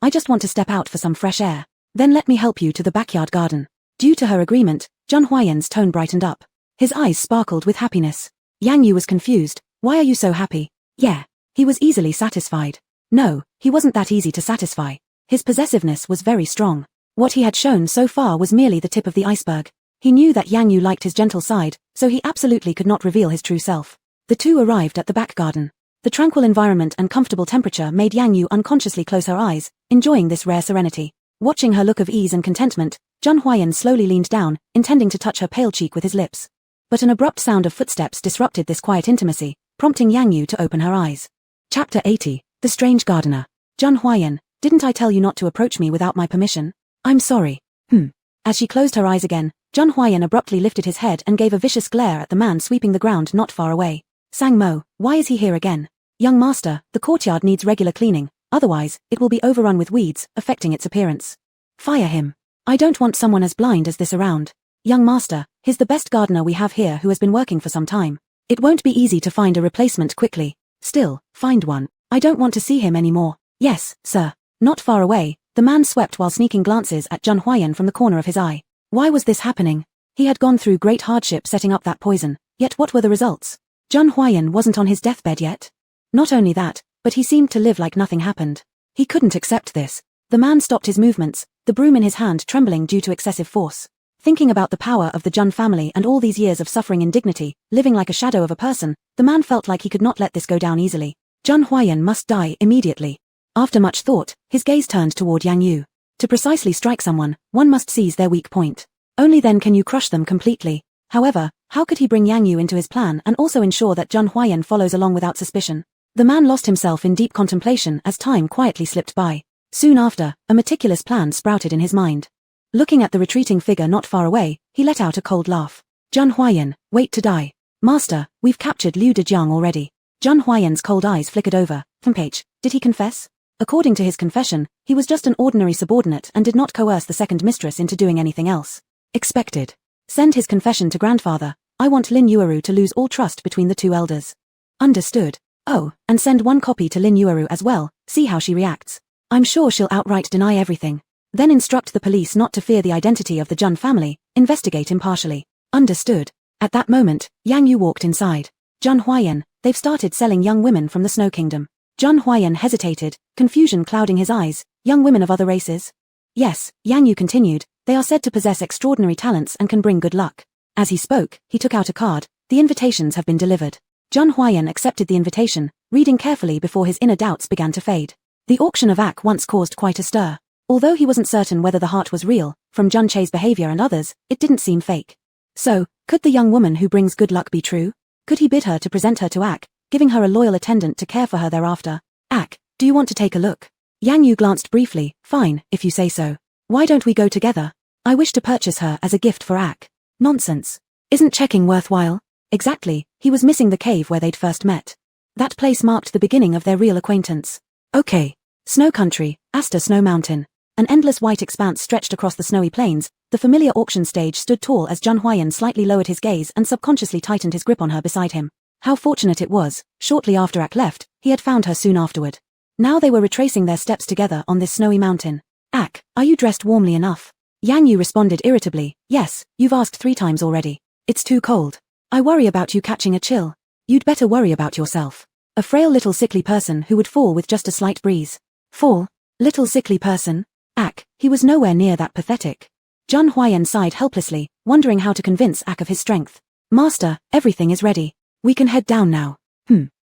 I just want to step out for some fresh air. Then let me help you to the backyard garden. Due to her agreement, Zhang Huaiyan's tone brightened up. His eyes sparkled with happiness. Yang Yu was confused. Why are you so happy? Yeah. He was easily satisfied. No, he wasn't that easy to satisfy. His possessiveness was very strong. What he had shown so far was merely the tip of the iceberg. He knew that Yang Yu liked his gentle side, so he absolutely could not reveal his true self. The two arrived at the back garden. The tranquil environment and comfortable temperature made Yang Yu unconsciously close her eyes, enjoying this rare serenity. Watching her look of ease and contentment, Zhang Huaiyan slowly leaned down, intending to touch her pale cheek with his lips. But an abrupt sound of footsteps disrupted this quiet intimacy, prompting Yang Yu to open her eyes. Chapter 80, The Strange Gardener. Zhang Huaiyan, didn't I tell you not to approach me without my permission? I'm sorry. As she closed her eyes again, Zhang Huaiyan abruptly lifted his head and gave a vicious glare at the man sweeping the ground not far away. Sang Mo, why is he here again? Young master, the courtyard needs regular cleaning, otherwise, it will be overrun with weeds, affecting its appearance. Fire him. I don't want someone as blind as this around. Young master, he's the best gardener we have here who has been working for some time. It won't be easy to find a replacement quickly. Still, find one. I don't want to see him anymore. Yes, sir. Not far away, the man swept while sneaking glances at Zhang Huaiyan from the corner of his eye. Why was this happening? He had gone through great hardship setting up that poison, yet what were the results? Zhang Huaiyan wasn't on his deathbed yet. Not only that, but he seemed to live like nothing happened. He couldn't accept this. The man stopped his movements, the broom in his hand trembling due to excessive force. Thinking about the power of the Jun family and all these years of suffering indignity, living like a shadow of a person, the man felt like he could not let this go down easily. Zhang Huaiyan must die immediately. After much thought, his gaze turned toward Yang Yu. To precisely strike someone, one must seize their weak point. Only then can you crush them completely. However, how could he bring Yang Yu into his plan and also ensure that Zhang Huaiyan follows along without suspicion? The man lost himself in deep contemplation as time quietly slipped by. Soon after, a meticulous plan sprouted in his mind. Looking at the retreating figure not far away, he let out a cold laugh. Zhang Huaiyan, wait to die. Master, we've captured Liu Dejiang already. Zhang Huaiyan's cold eyes flickered over. Did he confess? According to his confession, he was just an ordinary subordinate and did not coerce the second mistress into doing anything else. Expected. Send his confession to grandfather. I want Lin Yueru to lose all trust between the two elders. Understood. Oh, and send one copy to Lin Yueru as well, see how she reacts. I'm sure she'll outright deny everything. Then instruct the police not to fear the identity of the Jun family, investigate impartially. Understood. At that moment, Yang Yu walked inside. Zhang Huaiyan, they've started selling young women from the Snow Kingdom. Zhang Huaiyan hesitated, confusion clouding his eyes. Young women of other races? Yes, Yang Yu continued, they are said to possess extraordinary talents and can bring good luck. As he spoke, he took out a card. The invitations have been delivered. Zhang Huaiyan accepted the invitation, reading carefully before his inner doubts began to fade. The auction of Ak once caused quite a stir. Although he wasn't certain whether the heart was real, from Jun Che's behavior and others, it didn't seem fake. So, could the young woman who brings good luck be true? Could he bid her to present her to Ak, giving her a loyal attendant to care for her thereafter? Ak, do you want to take a look? Yang Yu glanced briefly. Fine, if you say so. Why don't we go together? I wish to purchase her as a gift for Ak. Nonsense. Isn't checking worthwhile? Exactly, he was missing the cave where they'd first met. That place marked the beginning of their real acquaintance. Okay. Snow country, Asta Snow Mountain. An endless white expanse stretched across the snowy plains. The familiar auction stage stood tall as Jun Huayan slightly lowered his gaze and subconsciously tightened his grip on her beside him. How fortunate it was, shortly after Ak left, he had found her soon afterward. Now they were retracing their steps together on this snowy mountain. Ak, are you dressed warmly enough? Yang Yu responded irritably, yes, you've asked 3 times already. It's too cold. I worry about you catching a chill. You'd better worry about yourself. A frail little sickly person who would fall with just a slight breeze. Fall? Little sickly person? Ak, he was nowhere near that pathetic. Jun Huayan sighed helplessly, wondering how to convince Ak of his strength. Master, everything is ready. We can head down now.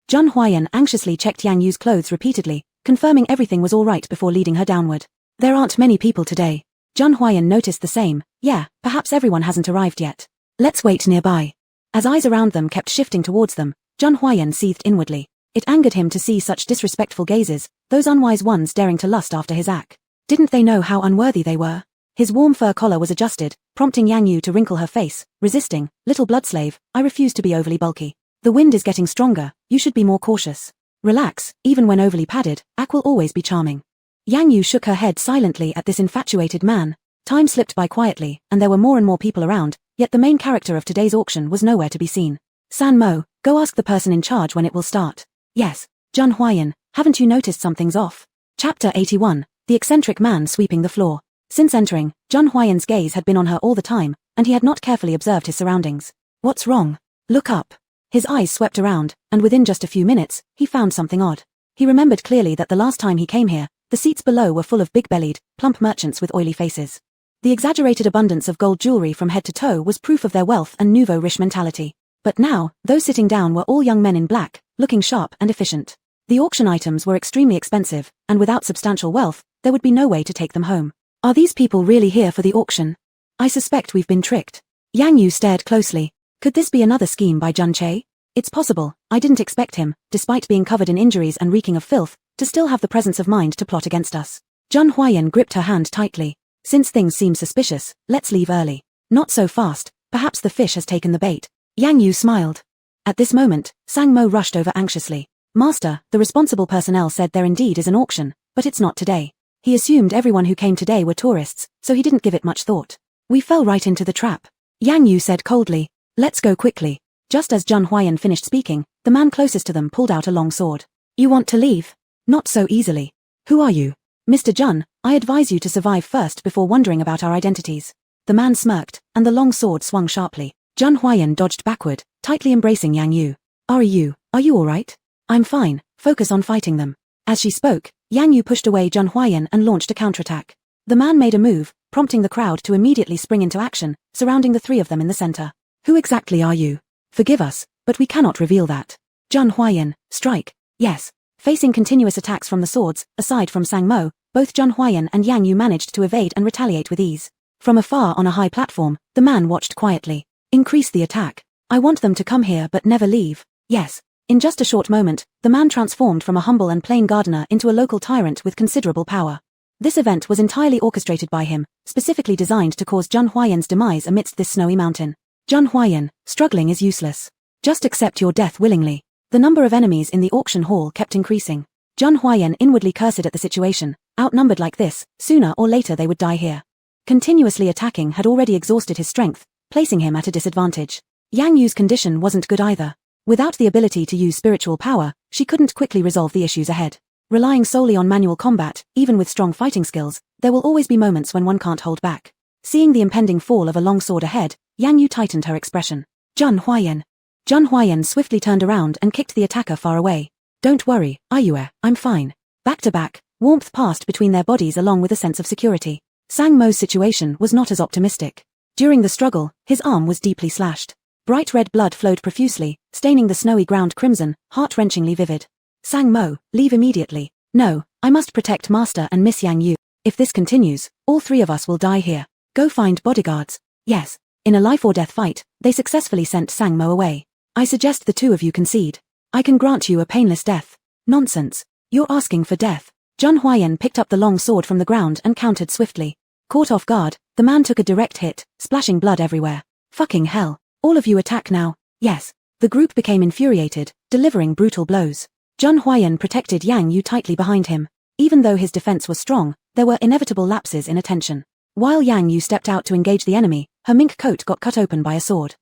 Jun Huayan anxiously checked Yang Yu's clothes repeatedly, confirming everything was all right before leading her downward. There aren't many people today. Jun Huayan noticed the same. Yeah, perhaps everyone hasn't arrived yet. Let's wait nearby. As eyes around them kept shifting towards them, Jun Huayan seethed inwardly. It angered him to see such disrespectful gazes, those unwise ones daring to lust after his Ak. Didn't they know how unworthy they were? His warm fur collar was adjusted, prompting Yang Yu to wrinkle her face, resisting. Little blood slave, I refuse to be overly bulky. The wind is getting stronger, you should be more cautious. Relax, even when overly padded, Ak will always be charming. Yang Yu shook her head silently at this infatuated man. Time slipped by quietly, and there were more and more people around, yet the main character of today's auction was nowhere to be seen. San Mo, go ask the person in charge when it will start. Yes. Jun Huayan, haven't you noticed something's off? Chapter 81, The Eccentric Man Sweeping the Floor. Since entering, Jun Huayan's gaze had been on her all the time, and he had not carefully observed his surroundings. What's wrong? Look up. His eyes swept around, and within just a few minutes, he found something odd. He remembered clearly that the last time he came here, the seats below were full of big-bellied, plump merchants with oily faces. The exaggerated abundance of gold jewelry from head to toe was proof of their wealth and nouveau riche mentality. But now, those sitting down were all young men in black, looking sharp and efficient. The auction items were extremely expensive, and without substantial wealth, there would be no way to take them home. Are these people really here for the auction? I suspect we've been tricked. Yang Yu stared closely. Could this be another scheme by Jun Che? It's possible. I didn't expect him, despite being covered in injuries and reeking of filth, to still have the presence of mind to plot against us. Jun Huayan gripped her hand tightly. Since things seem suspicious, let's leave early. Not so fast, perhaps the fish has taken the bait. Yang Yu smiled. At this moment, Sang Mo rushed over anxiously. Master, the responsible personnel said there indeed is an auction, but it's not today. He assumed everyone who came today were tourists, so he didn't give it much thought. We fell right into the trap. Yang Yu said coldly. Let's go quickly. Just as Jun Huayan finished speaking, the man closest to them pulled out a long sword. You want to leave? Not so easily. Who are you? Mr. Jun, I advise you to survive first before wondering about our identities. The man smirked, and the long sword swung sharply. Jun Huayan dodged backward, tightly embracing Yang Yu. Are you alright? I'm fine, focus on fighting them. As she spoke, Yang Yu pushed away Jun Huayan and launched a counterattack. The man made a move, prompting the crowd to immediately spring into action, surrounding the 3 of them in the center. Who exactly are you? Forgive us, but we cannot reveal that. Jun Huayan, strike. Yes. Facing continuous attacks from the swords, aside from Sang Mo, both Jun Huayan and Yang Yu managed to evade and retaliate with ease. From afar on a high platform, the man watched quietly. Increase the attack. I want them to come here but never leave. Yes. In just a short moment, the man transformed from a humble and plain gardener into a local tyrant with considerable power. This event was entirely orchestrated by him, specifically designed to cause Jun Huayan's demise amidst this snowy mountain. Jun Huayan, struggling is useless. Just accept your death willingly. The number of enemies in the auction hall kept increasing. Jun Huayan inwardly cursed at the situation. Outnumbered like this, sooner or later they would die here. Continuously attacking had already exhausted his strength, placing him at a disadvantage. Yang Yu's condition wasn't good either. Without the ability to use spiritual power, she couldn't quickly resolve the issues ahead. Relying solely on manual combat, even with strong fighting skills, there will always be moments when one can't hold back. Seeing the impending fall of a long sword ahead, Yang Yu tightened her expression. Jun Huayan. Jun Huayan swiftly turned around and kicked the attacker far away. Don't worry, Ayue, I'm fine. Back to back, warmth passed between their bodies along with a sense of security. Sang Mo's situation was not as optimistic. During the struggle, his arm was deeply slashed. Bright red blood flowed profusely, staining the snowy ground crimson, heart-wrenchingly vivid. Sang Mo, leave immediately. No, I must protect Master and Miss Yang Yu. If this continues, all 3 of us will die here. Go find bodyguards. Yes. In a life-or-death fight, they successfully sent Sang Mo away. I suggest the 2 of you concede. I can grant you a painless death. Nonsense. You're asking for death. Jun Huayan picked up the long sword from the ground and countered swiftly. Caught off guard, the man took a direct hit, splashing blood everywhere. Fucking hell. All of you attack now. Yes. The group became infuriated, delivering brutal blows. Zheng Huayan protected Yang Yu tightly behind him. Even though his defense was strong, there were inevitable lapses in attention. While Yang Yu stepped out to engage the enemy, her mink coat got cut open by a sword.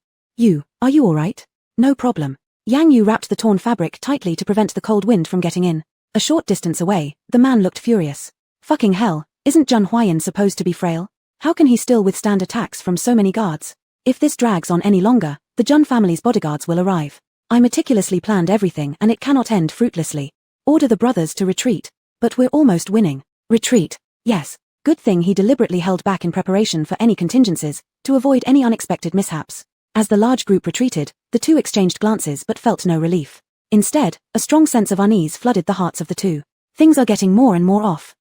Are you alright? No problem. Yang Yu wrapped the torn fabric tightly to prevent the cold wind from getting in. A short distance away, the man looked furious. Fucking hell, isn't Zheng Huayan supposed to be frail? How can he still withstand attacks from so many guards? If this drags on any longer, the Zheng family's bodyguards will arrive. I meticulously planned everything and it cannot end fruitlessly. Order the brothers to retreat. But we're almost winning. Retreat. Yes. Good thing he deliberately held back in preparation for any contingencies, to avoid any unexpected mishaps. As the large group retreated, the two exchanged glances but felt no relief. Instead, a strong sense of unease flooded the hearts of the two. Things are getting more and more off.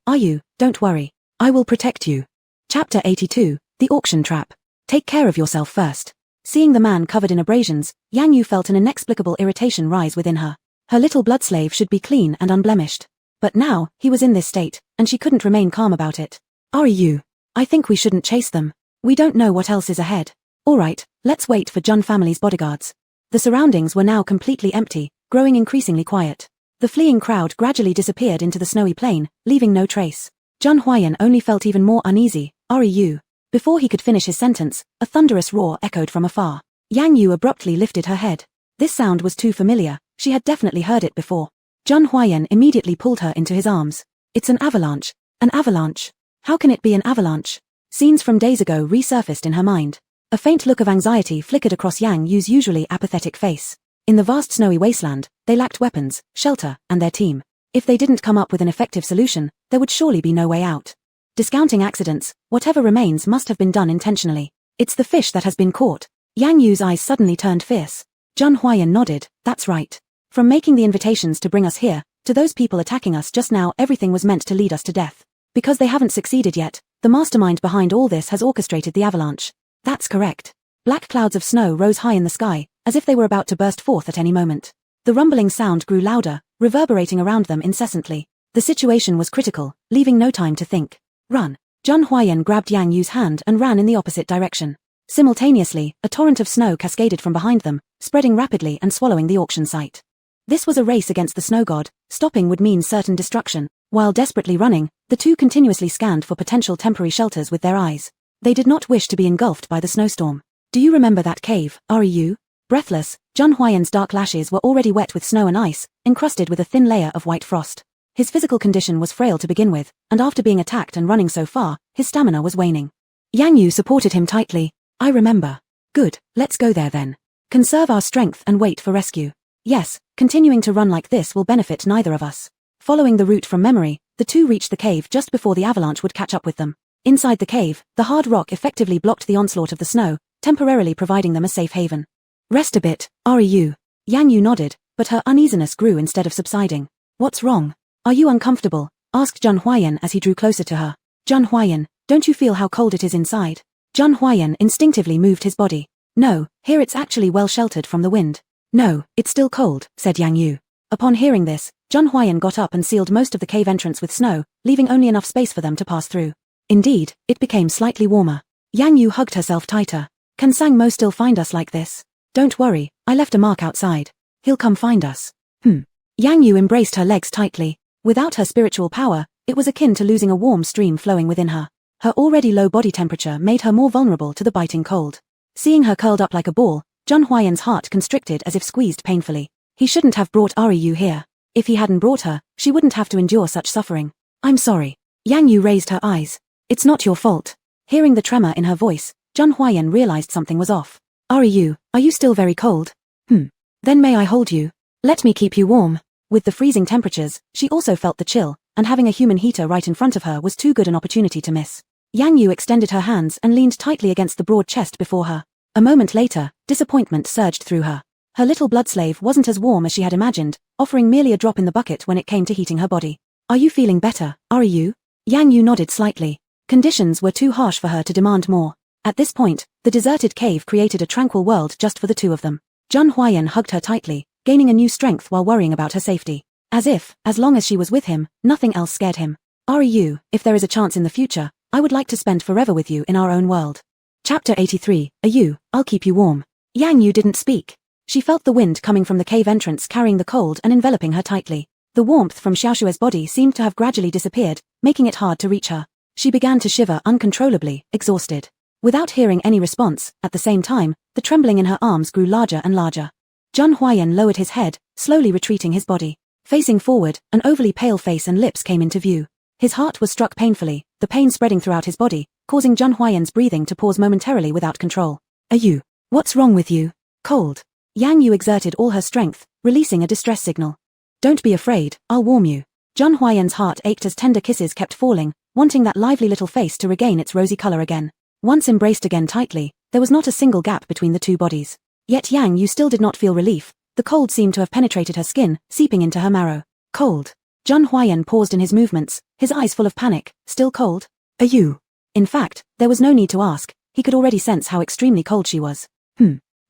Are you? Don't worry. I will protect you. Chapter 82, The Auction Trap. Take care of yourself first. Seeing the man covered in abrasions, Yang Yu felt an inexplicable irritation rise within her. Her little blood slave should be clean and unblemished. But now, he was in this state, and she couldn't remain calm about it. Yu, I think we shouldn't chase them. We don't know what else is ahead. Alright, let's wait for Zheng family's bodyguards. The surroundings were now completely empty, growing increasingly quiet. The fleeing crowd gradually disappeared into the snowy plain, leaving no trace. Zheng Huayan only felt even more uneasy. Yu. Before he could finish his sentence, a thunderous roar echoed from afar. Yang Yu abruptly lifted her head. This sound was too familiar, she had definitely heard it before. Zheng Huayan immediately pulled her into his arms. It's an avalanche. An avalanche. How can it be an avalanche? Scenes from days ago resurfaced in her mind. A faint look of anxiety flickered across Yang Yu's usually apathetic face. In the vast snowy wasteland, they lacked weapons, shelter, and their team. If they didn't come up with an effective solution, there would surely be no way out. Discounting accidents, whatever remains must have been done intentionally. It's the fish that has been caught. Yang Yu's eyes suddenly turned fierce. Zheng Huayan nodded. That's right. From making the invitations to bring us here, to those people attacking us just now, everything was meant to lead us to death. Because they haven't succeeded yet, the mastermind behind all this has orchestrated the avalanche. That's correct. Black clouds of snow rose high in the sky, as if they were about to burst forth at any moment. The rumbling sound grew louder, reverberating around them incessantly. The situation was critical, leaving no time to think. Run. Zheng Huayan grabbed Yang Yu's hand and ran in the opposite direction. Simultaneously, a torrent of snow cascaded from behind them, spreading rapidly and swallowing the auction site. This was a race against the snow god. Stopping would mean certain destruction. While desperately running, the two continuously scanned for potential temporary shelters with their eyes. They did not wish to be engulfed by the snowstorm. Do you remember that cave, Yu? Breathless, Zheng Huayan's dark lashes were already wet with snow and ice, encrusted with a thin layer of white frost. His physical condition was frail to begin with, and after being attacked and running so far, his stamina was waning. Yang Yu supported him tightly. I remember. Good, let's go there then. Conserve our strength and wait for rescue. Yes, continuing to run like this will benefit neither of us. Following the route from memory, the two reached the cave just before the avalanche would catch up with them. Inside the cave, the hard rock effectively blocked the onslaught of the snow, temporarily providing them a safe haven. Rest a bit, Yu. Yang Yu nodded, but her uneasiness grew instead of subsiding. What's wrong? Are you uncomfortable? Asked Zheng Huayan as he drew closer to her. Zheng Huayan, don't you feel how cold it is inside? Zheng Huayan instinctively moved his body. No, here it's actually well sheltered from the wind. No, it's still cold, said Yang Yu. Upon hearing this, Zheng Huayan got up and sealed most of the cave entrance with snow, leaving only enough space for them to pass through. Indeed, it became slightly warmer. Yang Yu hugged herself tighter. Can Sang Mo still find us like this? Don't worry, I left a mark outside. He'll come find us. Yang Yu embraced her legs tightly. Without her spiritual power, it was akin to losing a warm stream flowing within her. Her already low body temperature made her more vulnerable to the biting cold. Seeing her curled up like a ball, Zheng Huayan's heart constricted as if squeezed painfully. He shouldn't have brought Yu here. If he hadn't brought her, she wouldn't have to endure such suffering. I'm sorry. Yang Yu raised her eyes. It's not your fault. Hearing the tremor in her voice, Zheng Huayan realized something was off. Yu, are you still very cold? Then may I hold you? Let me keep you warm. With the freezing temperatures, she also felt the chill, and having a human heater right in front of her was too good an opportunity to miss. Yang Yu extended her hands and leaned tightly against the broad chest before her. A moment later, disappointment surged through her. Her little blood slave wasn't as warm as she had imagined, offering merely a drop in the bucket when it came to heating her body. Are you feeling better, Yu? Yang Yu nodded slightly. Conditions were too harsh for her to demand more. At this point, the deserted cave created a tranquil world just for the two of them. Zheng Huayan hugged her tightly, gaining a new strength while worrying about her safety. As if, as long as she was with him, nothing else scared him. Yu, if there is a chance in the future, I would like to spend forever with you in our own world. Chapter 83, I'll keep you warm. Yang Yu didn't speak. She felt the wind coming from the cave entrance carrying the cold and enveloping her tightly. The warmth from Xiaoshue's body seemed to have gradually disappeared, making it hard to reach her. She began to shiver uncontrollably, exhausted. Without hearing any response, at the same time, the trembling in her arms grew larger and larger. Zhang Huayan lowered his head, slowly retreating his body. Facing forward, an overly pale face and lips came into view. His heart was struck painfully, the pain spreading throughout his body, causing Zhang Huayan's breathing to pause momentarily without control. Are you? What's wrong with you? Cold. Yang Yu exerted all her strength, releasing a distress signal. Don't be afraid, I'll warm you. Zhang Huayan's heart ached as tender kisses kept falling, wanting that lively little face to regain its rosy color again. Once embraced again tightly, there was not a single gap between the two bodies. Yet Yang Yu still did not feel relief. The cold seemed to have penetrated her skin, seeping into her marrow. Cold. Zhang Huayan paused in his movements, his eyes full of panic. Still cold? Are you? In fact, there was no need to ask, he could already sense how extremely cold she was.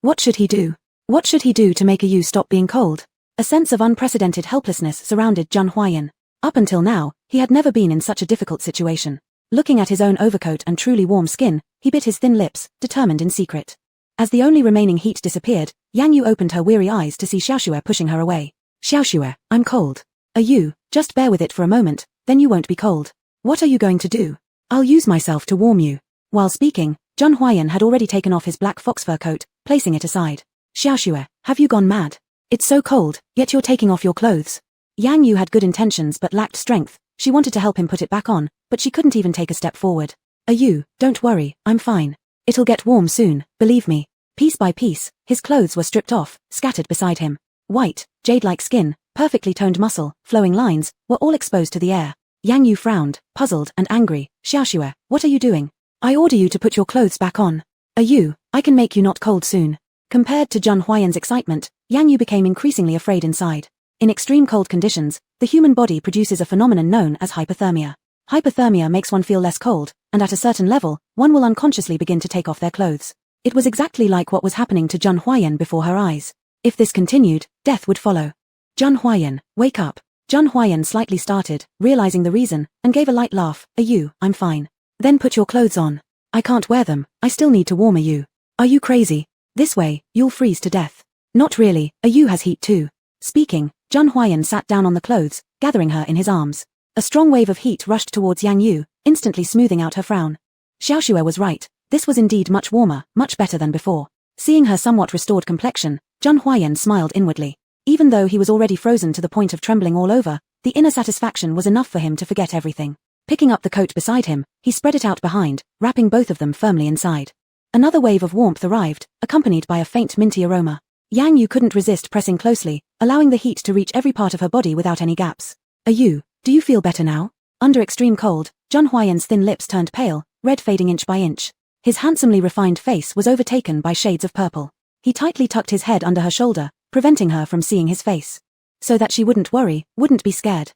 What should he do? What should he do to make Yu stop being cold? A sense of unprecedented helplessness surrounded Zhang Huayan. Up until now, he had never been in such a difficult situation. Looking at his own overcoat and truly warm skin, he bit his thin lips, determined in secret. As the only remaining heat disappeared, Yang Yu opened her weary eyes to see Xiaoshue pushing her away. Xiaoshue, I'm cold. Are you? Just bear with it for a moment, then you won't be cold. What are you going to do? I'll use myself to warm you. While speaking, Zhang Huayan had already taken off his black fox fur coat, placing it aside. Xiaoshue, have you gone mad? It's so cold, yet you're taking off your clothes. Yang Yu had good intentions but lacked strength. She wanted to help him put it back on, but she couldn't even take a step forward. Are you? Don't worry, I'm fine. It'll get warm soon, believe me. Piece by piece, his clothes were stripped off, scattered beside him. White, jade-like skin, perfectly toned muscle, flowing lines, were all exposed to the air. Yang Yu frowned, puzzled and angry. Xiaoshue, what are you doing? I order you to put your clothes back on. Are you? I can make you not cold soon. Compared to Zhang Huayan's excitement, Yang Yu became increasingly afraid inside. In extreme cold conditions, the human body produces a phenomenon known as hypothermia. Hypothermia makes one feel less cold, and at a certain level, one will unconsciously begin to take off their clothes. It was exactly like what was happening to Zhang Huayan before her eyes. If this continued, death would follow. Zhang Huayan, wake up. Zhang Huayan slightly started, realizing the reason, and gave a light laugh. Are you? I'm fine. Then put your clothes on. I can't wear them, I still need to warm you. Are you crazy? This way, you'll freeze to death. Not really, you has heat too. Speaking, Zhang Huayan sat down on the clothes, gathering her in his arms. A strong wave of heat rushed towards Yang Yu, instantly smoothing out her frown. Xiaoshue was right, this was indeed much warmer, much better than before. Seeing her somewhat restored complexion, Zhang Huayan smiled inwardly. Even though he was already frozen to the point of trembling all over, the inner satisfaction was enough for him to forget everything. Picking up the coat beside him, he spread it out behind, wrapping both of them firmly inside. Another wave of warmth arrived, accompanied by a faint minty aroma. Yang Yu couldn't resist pressing closely, allowing the heat to reach every part of her body without any gaps. Are you? Do you feel better now? Under extreme cold, Zhang Huayan's thin lips turned pale, red fading inch by inch. His handsomely refined face was overtaken by shades of purple. He tightly tucked his head under her shoulder, preventing her from seeing his face. So that she wouldn't worry, wouldn't be scared.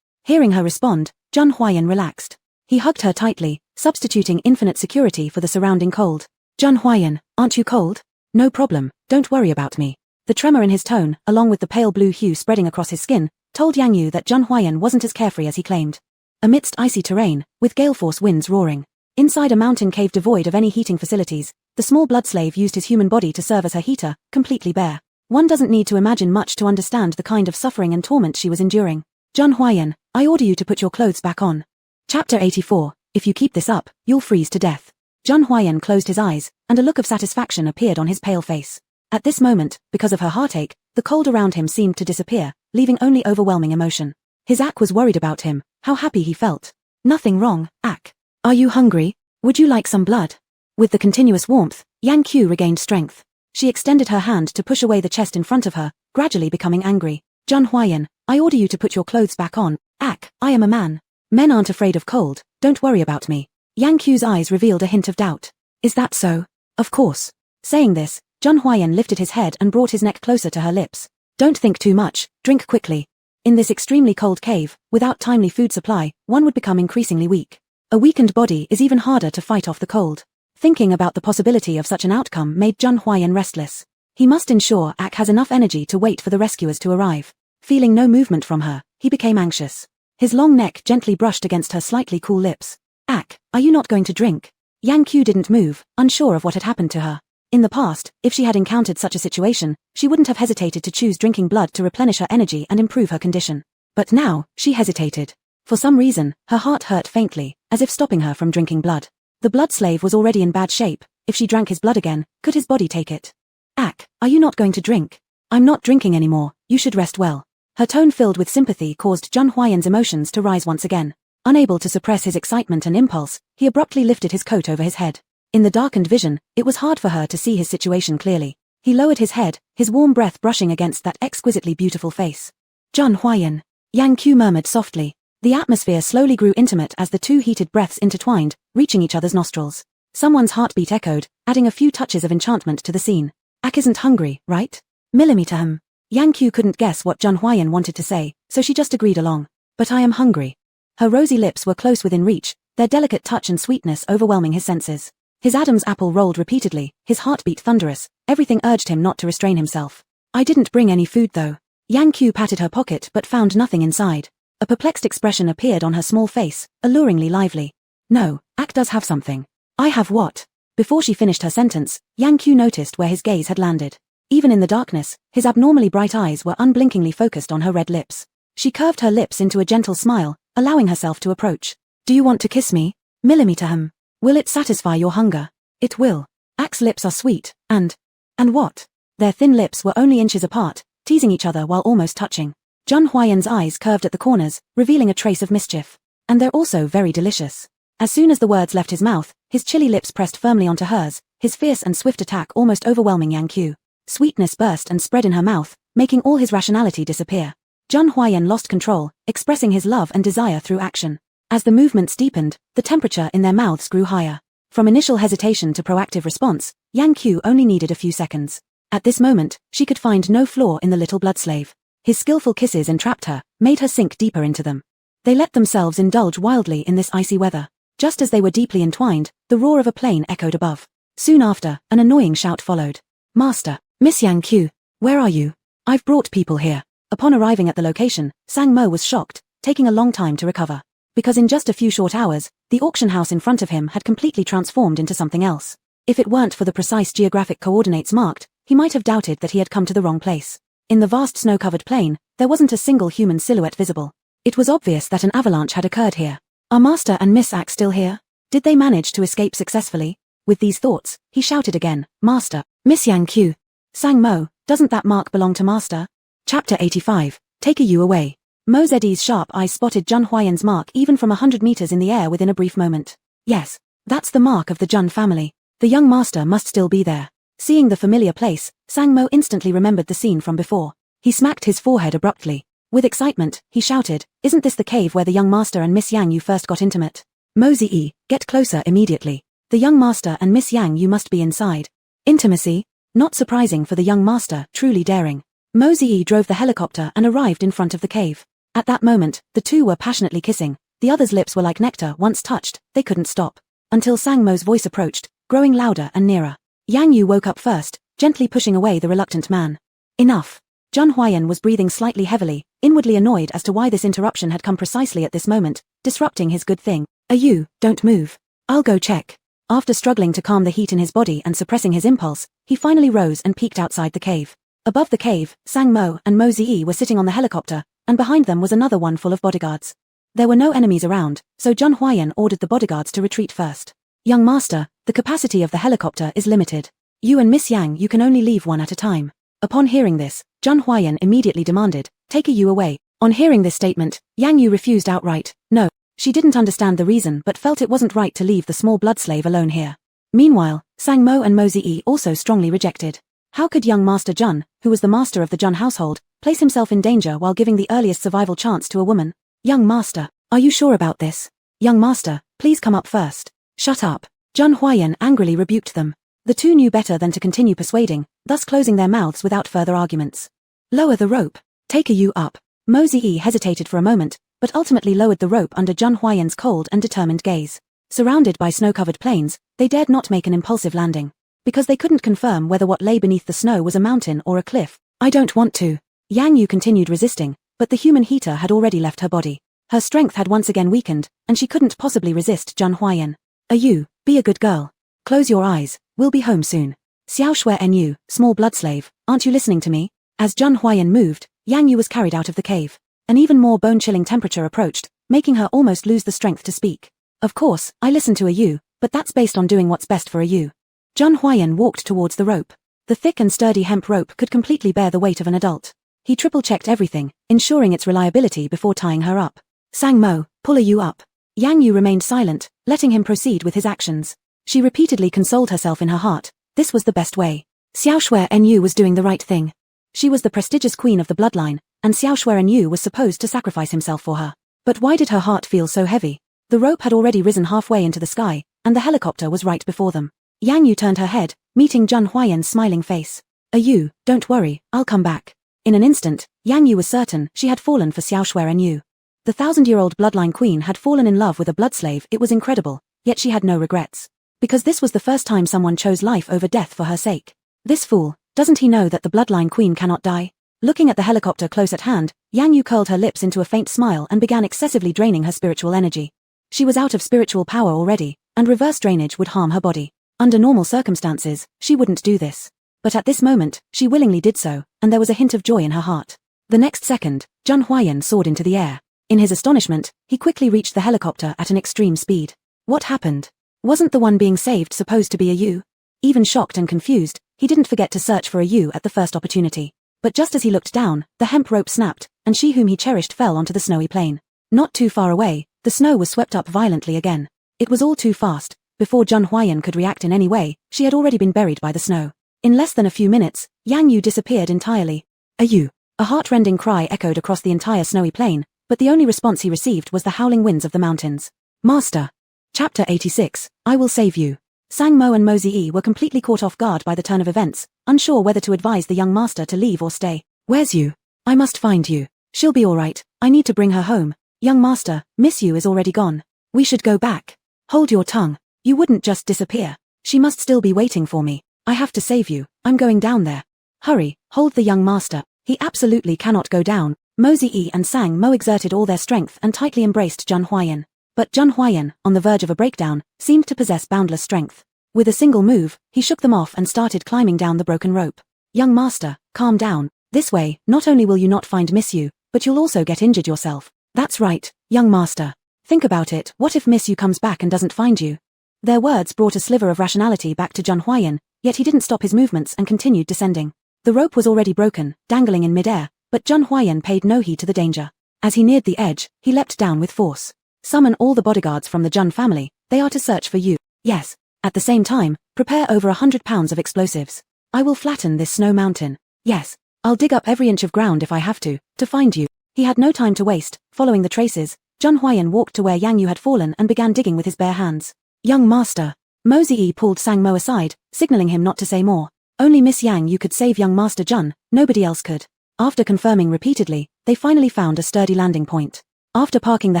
Hearing her respond, Zhang Huayan relaxed. He hugged her tightly, substituting infinite security for the surrounding cold. Zhang Huayan, aren't you cold? No problem, don't worry about me. The tremor in his tone, along with the pale blue hue spreading across his skin, told Yang Yu that Zhang Huayan wasn't as carefree as he claimed. Amidst icy terrain, with gale-force winds roaring, inside a mountain cave devoid of any heating facilities, the small blood slave used his human body to serve as her heater, completely bare. One doesn't need to imagine much to understand the kind of suffering and torment she was enduring. Zhang Huayan, I order you to put your clothes back on. Chapter 84, If you keep this up, you'll freeze to death. Zhang Huayan closed his eyes, and a look of satisfaction appeared on his pale face. At this moment, because of her heartache, the cold around him seemed to disappear, leaving only overwhelming emotion. His Ak was worried about him, how happy he felt. Nothing wrong, Ak. Are you hungry? Would you like some blood? With the continuous warmth, Yang Q regained strength. She extended her hand to push away the chest in front of her, gradually becoming angry. Zhang Huayan, I order you to put your clothes back on. Ak, I am a man. Men aren't afraid of cold, don't worry about me. Yang Q's eyes revealed a hint of doubt. Is that so? Of course. Saying this, Zhang Huayan lifted his head and brought his neck closer to her lips. Don't think too much, drink quickly. In this extremely cold cave, without timely food supply, one would become increasingly weak. A weakened body is even harder to fight off the cold. Thinking about the possibility of such an outcome made Zhang Huayan restless. He must ensure Ak has enough energy to wait for the rescuers to arrive. Feeling no movement from her, he became anxious. His long neck gently brushed against her slightly cool lips. Ak, are you not going to drink? Yang Q didn't move, unsure of what had happened to her. In the past, if she had encountered such a situation, she wouldn't have hesitated to choose drinking blood to replenish her energy and improve her condition. But now, she hesitated. For some reason, her heart hurt faintly, as if stopping her from drinking blood. The blood slave was already in bad shape. If she drank his blood again, could his body take it? Ak, are you not going to drink? I'm not drinking anymore, you should rest well. Her tone filled with sympathy caused Jun Huayan's emotions to rise once again. Unable to suppress his excitement and impulse, he abruptly lifted his coat over his head. In the darkened vision, it was hard for her to see his situation clearly. He lowered his head, his warm breath brushing against that exquisitely beautiful face. Jun Huayan. Yang Qiu murmured softly. The atmosphere slowly grew intimate as the two heated breaths intertwined, reaching each other's nostrils. Someone's heartbeat echoed, adding a few touches of enchantment to the scene. Ak isn't hungry, right? Millimeter. Yang Qiu couldn't guess what Jun Huayan wanted to say, so she just agreed along. But I am hungry. Her rosy lips were close within reach, their delicate touch and sweetness overwhelming his senses. His Adam's apple rolled repeatedly, his heartbeat thunderous, everything urged him not to restrain himself. I didn't bring any food though. Yang Qiu patted her pocket but found nothing inside. A perplexed expression appeared on her small face, alluringly lively. No, Ak does have something. I have what? Before she finished her sentence, Yang Qiu noticed where his gaze had landed. Even in the darkness, his abnormally bright eyes were unblinkingly focused on her red lips. She curved her lips into a gentle smile, allowing herself to approach. Do you want to kiss me? Millimeter. Will it satisfy your hunger? It will. Ak's lips are sweet, and what? Their thin lips were only inches apart, teasing each other while almost touching. Jun Huayan's eyes curved at the corners, revealing a trace of mischief. And they're also very delicious. As soon as the words left his mouth, his chilly lips pressed firmly onto hers, his fierce and swift attack almost overwhelming Yang Qiu. Sweetness burst and spread in her mouth, making all his rationality disappear. Jun Huayan lost control, expressing his love and desire through action. As the movements deepened, the temperature in their mouths grew higher. From initial hesitation to proactive response, Yang Qiu only needed a few seconds. At this moment, she could find no flaw in the little blood slave. His skillful kisses entrapped her, made her sink deeper into them. They let themselves indulge wildly in this icy weather. Just as they were deeply entwined, the roar of a plane echoed above. Soon after, an annoying shout followed. Master, Miss Yang Qiu, where are you? I've brought people here. Upon arriving at the location, Sang Mo was shocked, taking a long time to recover. Because in just a few short hours, the auction house in front of him had completely transformed into something else. If it weren't for the precise geographic coordinates marked, he might have doubted that he had come to the wrong place. In the vast snow-covered plain, there wasn't a single human silhouette visible. It was obvious that an avalanche had occurred here. Are Master and Miss Ak still here? Did they manage to escape successfully? With these thoughts, he shouted again, Master, Miss Yang Qiu. Sang Mo, doesn't that mark belong to Master? Chapter 85, Take you away. Mo Zeddy's sharp eyes spotted Jun Huayan's mark even from 100 meters in the air within a brief moment. Yes, that's the mark of the Jun family. The young master must still be there. Seeing the familiar place, Sang Mo instantly remembered the scene from before. He smacked his forehead abruptly. With excitement, he shouted, isn't this the cave where the young master and Miss Yang Yu first got intimate? Mo Zi, get closer immediately. The young master and Miss Yang Yu must be inside. Intimacy? Not surprising for the young master, truly daring. Mo Zi drove the helicopter and arrived in front of the cave. At that moment, the two were passionately kissing. The other's lips were like nectar once touched, they couldn't stop. Until Sang Mo's voice approached, growing louder and nearer. Yang Yu woke up first, gently pushing away the reluctant man. Enough. Jun Huayan was breathing slightly heavily, inwardly annoyed as to why this interruption had come precisely at this moment, disrupting his good thing. You, don't move. I'll go check. After struggling to calm the heat in his body and suppressing his impulse, he finally rose and peeked outside the cave. Above the cave, Sang Mo and Mo Zi were sitting on the helicopter, and behind them was another one full of bodyguards. There were no enemies around, so Jun Huayan ordered the bodyguards to retreat first. Young master, the capacity of the helicopter is limited. You and Miss Yang you can only leave one at a time. Upon hearing this, Jun Huayan immediately demanded, take you away. On hearing this statement, Yang Yu refused outright. No, she didn't understand the reason but felt it wasn't right to leave the small blood slave alone here. Meanwhile, Sang Mo and Mo Zi also strongly rejected. How could young Master Jun, who was the master of the Jun household, place himself in danger while giving the earliest survival chance to a woman? Young master, are you sure about this? Young master, please come up first. Shut up. Jun Huayan angrily rebuked them. The two knew better than to continue persuading, thus closing their mouths without further arguments. Lower the rope. Take you up. Mo Zi hesitated for a moment, but ultimately lowered the rope under Jun Huayan's cold and determined gaze. Surrounded by snow-covered plains, they dared not make an impulsive landing. Because they couldn't confirm whether what lay beneath the snow was a mountain or a cliff. I don't want to. Yang Yu continued resisting, but the human heater had already left her body. Her strength had once again weakened, and she couldn't possibly resist Jun Huayan. You, be a good girl. Close your eyes, we'll be home soon. Xiao Shui Nu, small blood slave, aren't you listening to me? As Zhun Huayan moved, Yang Yu was carried out of the cave. An even more bone-chilling temperature approached, making her almost lose the strength to speak. Of course, I listen to a Yu, but that's based on doing what's best for a Yu. Zhun Huayan walked towards the rope. The thick and sturdy hemp rope could completely bear the weight of an adult. He triple-checked everything, ensuring its reliability before tying her up. Sang Mo, pull a Yu up. Yang Yu remained silent, letting him proceed with his actions. She repeatedly consoled herself in her heart. This was the best way. Xiao Shui Nu was doing the right thing. She was the prestigious queen of the bloodline, and Xiao Shui Nu was supposed to sacrifice himself for her. But why did her heart feel so heavy? The rope had already risen halfway into the sky, and the helicopter was right before them. Yang Yu turned her head, meeting Zhun Huayan's smiling face. Yu, don't worry, I'll come back. In an instant, Yang Yu was certain she had fallen for Xiao Shui Nu. The 1,000-year-old bloodline queen had fallen in love with a blood slave. It was incredible, yet she had no regrets. Because this was the first time someone chose life over death for her sake. This fool, doesn't he know that the bloodline queen cannot die? Looking at the helicopter close at hand, Yang Yu curled her lips into a faint smile and began excessively draining her spiritual energy. She was out of spiritual power already, and reverse drainage would harm her body. Under normal circumstances, she wouldn't do this. But at this moment, she willingly did so, and there was a hint of joy in her heart. The next second, Zhun Huayan soared into the air. In his astonishment, he quickly reached the helicopter at an extreme speed. What happened? Wasn't the one being saved supposed to be a Yu? Even shocked and confused, he didn't forget to search for a Yu at the first opportunity. But just as he looked down, the hemp rope snapped, and she whom he cherished fell onto the snowy plain. Not too far away, the snow was swept up violently again. It was all too fast. Before Zhun Huayan could react in any way, she had already been buried by the snow. In less than a few minutes, Yang Yu disappeared entirely. A Yu. A heart-rending cry echoed across the entire snowy plain, but the only response he received was the howling winds of the mountains. Master. Chapter 86, I will save you. Sang Mo and Mo Zi were completely caught off guard by the turn of events, unsure whether to advise the young master to leave or stay. Where's Yu? I must find Yu. She'll be all right. I need to bring her home. Young master, Miss Yu is already gone. We should go back. Hold your tongue. You wouldn't just disappear. She must still be waiting for me. I have to save you. I'm going down there. Hurry, hold the young master. He absolutely cannot go down. Mo Zi and Sang Mo exerted all their strength and tightly embraced Zhun Huayan. But Zhun Huayan, on the verge of a breakdown, seemed to possess boundless strength. With a single move, he shook them off and started climbing down the broken rope. Young master, calm down. This way, not only will you not find Miss Yu, but you'll also get injured yourself. That's right, young master. Think about it, what if Miss Yu comes back and doesn't find you? Their words brought a sliver of rationality back to Zhun Huayan, yet he didn't stop his movements and continued descending. The rope was already broken, dangling in midair, but Zhun Huayan paid no heed to the danger. As he neared the edge, he leapt down with force. Summon all the bodyguards from the Zhun family, they are to search for you. Yes. At the same time, prepare over 100 pounds of explosives. I will flatten this snow mountain. Yes. I'll dig up every inch of ground if I have to find you. He had no time to waste. Following the traces, Zhun Huayan walked to where Yang Yu had fallen and began digging with his bare hands. Young master. Mo Zi pulled Sang Mo aside, signaling him not to say more. Only Miss Yang Yu could save young master Zhun, nobody else could. After confirming repeatedly, they finally found a sturdy landing point. After parking the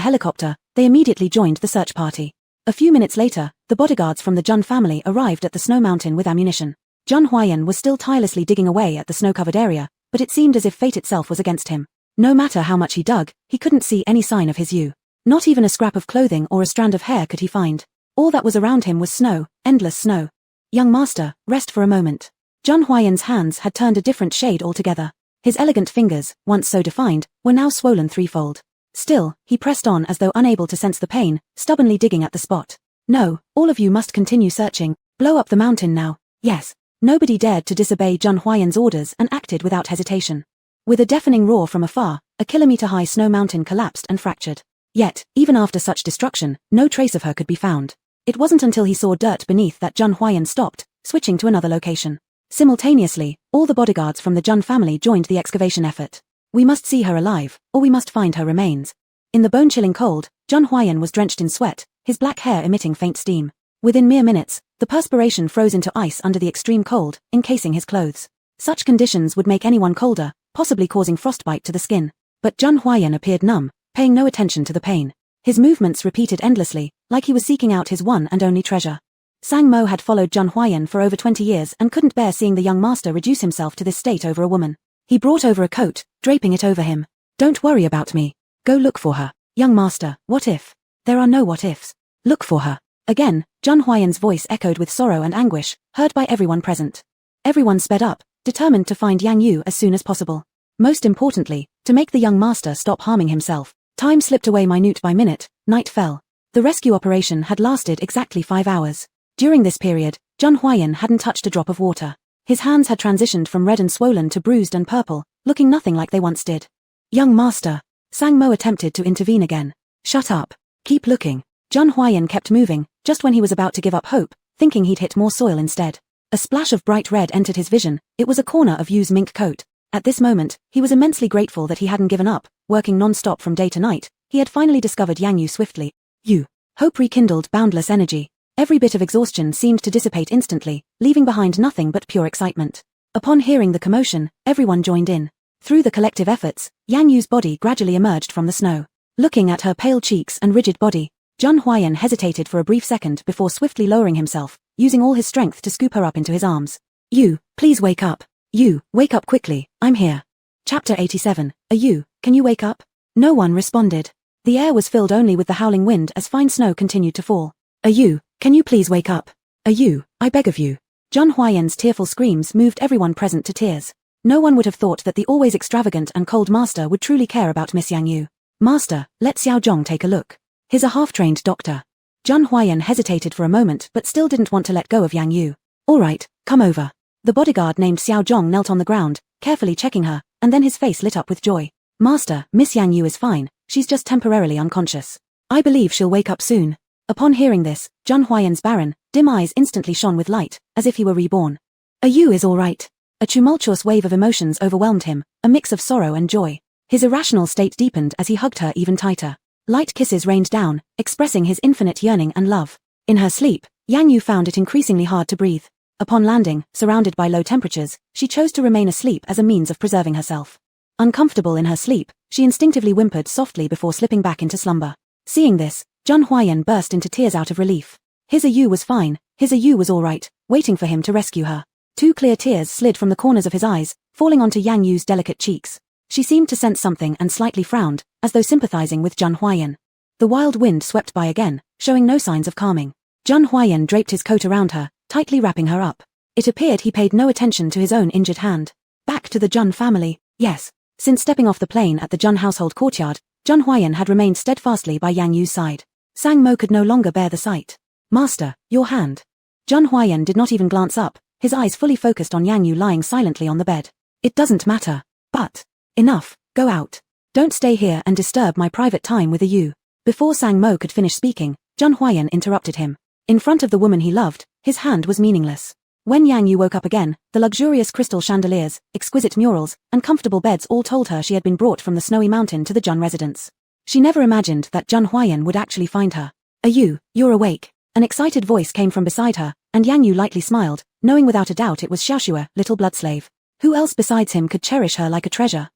helicopter, they immediately joined the search party. A few minutes later, the bodyguards from the Zhun family arrived at the snow mountain with ammunition. Zhun Huayan was still tirelessly digging away at the snow-covered area, but it seemed as if fate itself was against him. No matter how much he dug, he couldn't see any sign of his Yu. Not even a scrap of clothing or a strand of hair could he find. All that was around him was snow, endless snow. Young master, rest for a moment. Zhun Huayan's hands had turned a different shade altogether. His elegant fingers, once so defined, were now swollen threefold. Still, he pressed on as though unable to sense the pain, stubbornly digging at the spot. No, all of you must continue searching. Blow up the mountain now. Yes. Nobody dared to disobey Zhun Huayan's orders and acted without hesitation. With a deafening roar from afar, a kilometer-high snow mountain collapsed and fractured. Yet, even after such destruction, no trace of her could be found. It wasn't until he saw dirt beneath that Zhun Huayan stopped, switching to another location. Simultaneously, all the bodyguards from the Zhun family joined the excavation effort. We must see her alive, or we must find her remains. In the bone-chilling cold, Zhun Huayan was drenched in sweat, his black hair emitting faint steam. Within mere minutes, the perspiration froze into ice under the extreme cold, encasing his clothes. Such conditions would make anyone colder, possibly causing frostbite to the skin. But Zhun Huayan appeared numb, paying no attention to the pain. His movements repeated endlessly, like he was seeking out his one and only treasure. Sang Mo had followed Zhun Huayan for over 20 years and couldn't bear seeing the young master reduce himself to this state over a woman. He brought over a coat, draping it over him. Don't worry about me. Go look for her. Young master, what if? There are no what ifs. Look for her. Again, Zhun Huayan's voice echoed with sorrow and anguish, heard by everyone present. Everyone sped up, determined to find Yang Yu as soon as possible. Most importantly, to make the young master stop harming himself. Time slipped away minute by minute, night fell. The rescue operation had lasted exactly 5 hours. During this period, Zhang Huayan hadn't touched a drop of water. His hands had transitioned from red and swollen to bruised and purple, looking nothing like they once did. Young master. Sang Mo attempted to intervene again. Shut up. Keep looking. Zhang Huayan kept moving, just when he was about to give up hope, thinking he'd hit more soil instead. A splash of bright red entered his vision. It was a corner of Yu's mink coat. At this moment, he was immensely grateful that he hadn't given up, working non-stop from day to night. He had finally discovered Yang Yu swiftly. Yu. Hope rekindled boundless energy. Every bit of exhaustion seemed to dissipate instantly, leaving behind nothing but pure excitement. Upon hearing the commotion, everyone joined in. Through the collective efforts, Yang Yu's body gradually emerged from the snow. Looking at her pale cheeks and rigid body, Zhang Huayan hesitated for a brief second before swiftly lowering himself, using all his strength to scoop her up into his arms. Yu, please wake up. Yu, wake up quickly, I'm here. Chapter 87, Yu, can you wake up? No one responded. The air was filled only with the howling wind as fine snow continued to fall. Yu, can you please wake up? Yu, I beg of you. Zhang Huayan's tearful screams moved everyone present to tears. No one would have thought that the always extravagant and cold master would truly care about Miss Yang Yu. Master, let Xiao Zhong take a look. He's a half-trained doctor. Zhang Huayan hesitated for a moment but still didn't want to let go of Yang Yu. All right, come over. The bodyguard named Xiao Zhong knelt on the ground, carefully checking her, and then his face lit up with joy. Master, Miss Yang Yu is fine, she's just temporarily unconscious. I believe she'll wake up soon. Upon hearing this, Zhang Huayan's barren, dim eyes instantly shone with light, as if he were reborn. Yu is all right. A tumultuous wave of emotions overwhelmed him, a mix of sorrow and joy. His irrational state deepened as he hugged her even tighter. Light kisses rained down, expressing his infinite yearning and love. In her sleep, Yang Yu found it increasingly hard to breathe. Upon landing, surrounded by low temperatures, she chose to remain asleep as a means of preserving herself. Uncomfortable in her sleep, she instinctively whimpered softly before slipping back into slumber. Seeing this, Zhang Huayan burst into tears out of relief. His Yu was fine, his Yu was all right, waiting for him to rescue her. 2 clear tears slid from the corners of his eyes, falling onto Yang Yu's delicate cheeks. She seemed to sense something and slightly frowned, as though sympathizing with Zhang Huayan. The wild wind swept by again, showing no signs of calming. Zhang Huayan draped his coat around her, tightly wrapping her up. It appeared he paid no attention to his own injured hand. Back to the Zhang family, yes. Since stepping off the plane at the Zhang household courtyard, Zhang Huayan had remained steadfastly by Yang Yu's side. Sang Mo could no longer bear the sight. Master, your hand. Zhang Huayan did not even glance up, his eyes fully focused on Yang Yu lying silently on the bed. It doesn't matter. But. Enough, go out. Don't stay here and disturb my private time with Yu. Before Sang Mo could finish speaking, Zhang Huayan interrupted him. In front of the woman he loved, his hand was meaningless. When Yang Yu woke up again, the luxurious crystal chandeliers, exquisite murals, and comfortable beds all told her she had been brought from the snowy mountain to the Zhang residence. She never imagined that Zhang Huayan would actually find her. Yu, you're awake. An excited voice came from beside her, and Yang Yu lightly smiled, knowing without a doubt it was Xiaoxue, little blood slave. Who else besides him could cherish her like a treasure?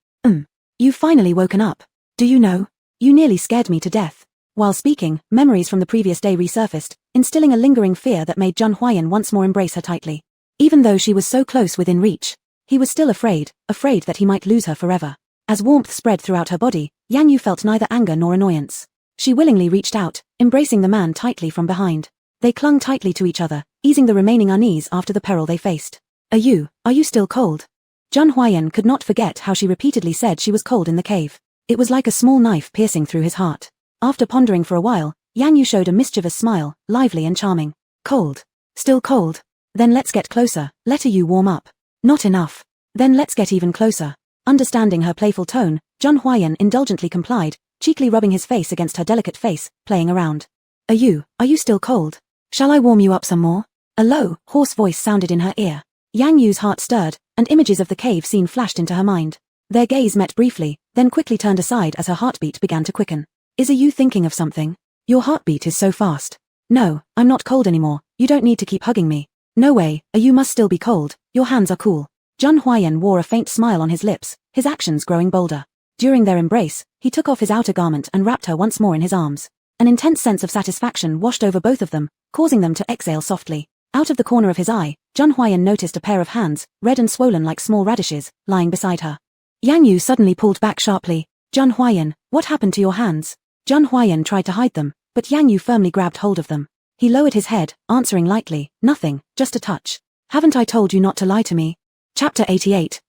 You've finally woken up. Do you know? You nearly scared me to death. While speaking, memories from the previous day resurfaced, instilling a lingering fear that made Zhang Huayan once more embrace her tightly. Even though she was so close within reach, he was still afraid that he might lose her forever. As warmth spread throughout her body, Yang Yu felt neither anger nor annoyance. She willingly reached out, embracing the man tightly from behind. They clung tightly to each other, easing the remaining unease after the peril they faced. Are you still cold? Zhang Huayan could not forget how she repeatedly said she was cold in the cave. It was like a small knife piercing through his heart. After pondering for a while, Yang Yu showed a mischievous smile, lively and charming. Cold. Still cold? Then let's get closer, let you warm up. Not enough. Then let's get even closer. Understanding her playful tone, Zhang Huayan indulgently complied, cheekily rubbing his face against her delicate face, playing around. Are you still cold? Shall I warm you up some more? A low, hoarse voice sounded in her ear. Yang Yu's heart stirred, and images of the cave scene flashed into her mind. Their gaze met briefly, then quickly turned aside as her heartbeat began to quicken. Is you thinking of something? Your heartbeat is so fast. No, I'm not cold anymore, you don't need to keep hugging me. No way, you must still be cold, your hands are cool. Zhang Huayan wore a faint smile on his lips, his actions growing bolder. During their embrace, he took off his outer garment and wrapped her once more in his arms. An intense sense of satisfaction washed over both of them, causing them to exhale softly. Out of the corner of his eye, Zhang Huayan noticed a pair of hands, red and swollen like small radishes, lying beside her. Yang Yu suddenly pulled back sharply. Zhang Huayan, what happened to your hands? Zhang Huayan tried to hide them, but Yang Yu firmly grabbed hold of them. He lowered his head, answering lightly, nothing, just a touch. Haven't I told you not to lie to me? Chapter 88,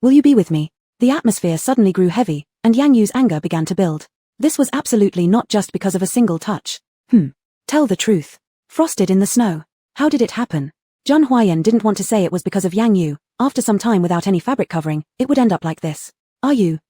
will you be with me? The atmosphere suddenly grew heavy, and Yang Yu's anger began to build. This was absolutely not just because of a single touch. Tell the truth. Frosted in the snow. How did it happen? Zhang Huayan didn't want to say it was because of Yang Yu. After some time without any fabric covering, it would end up like this.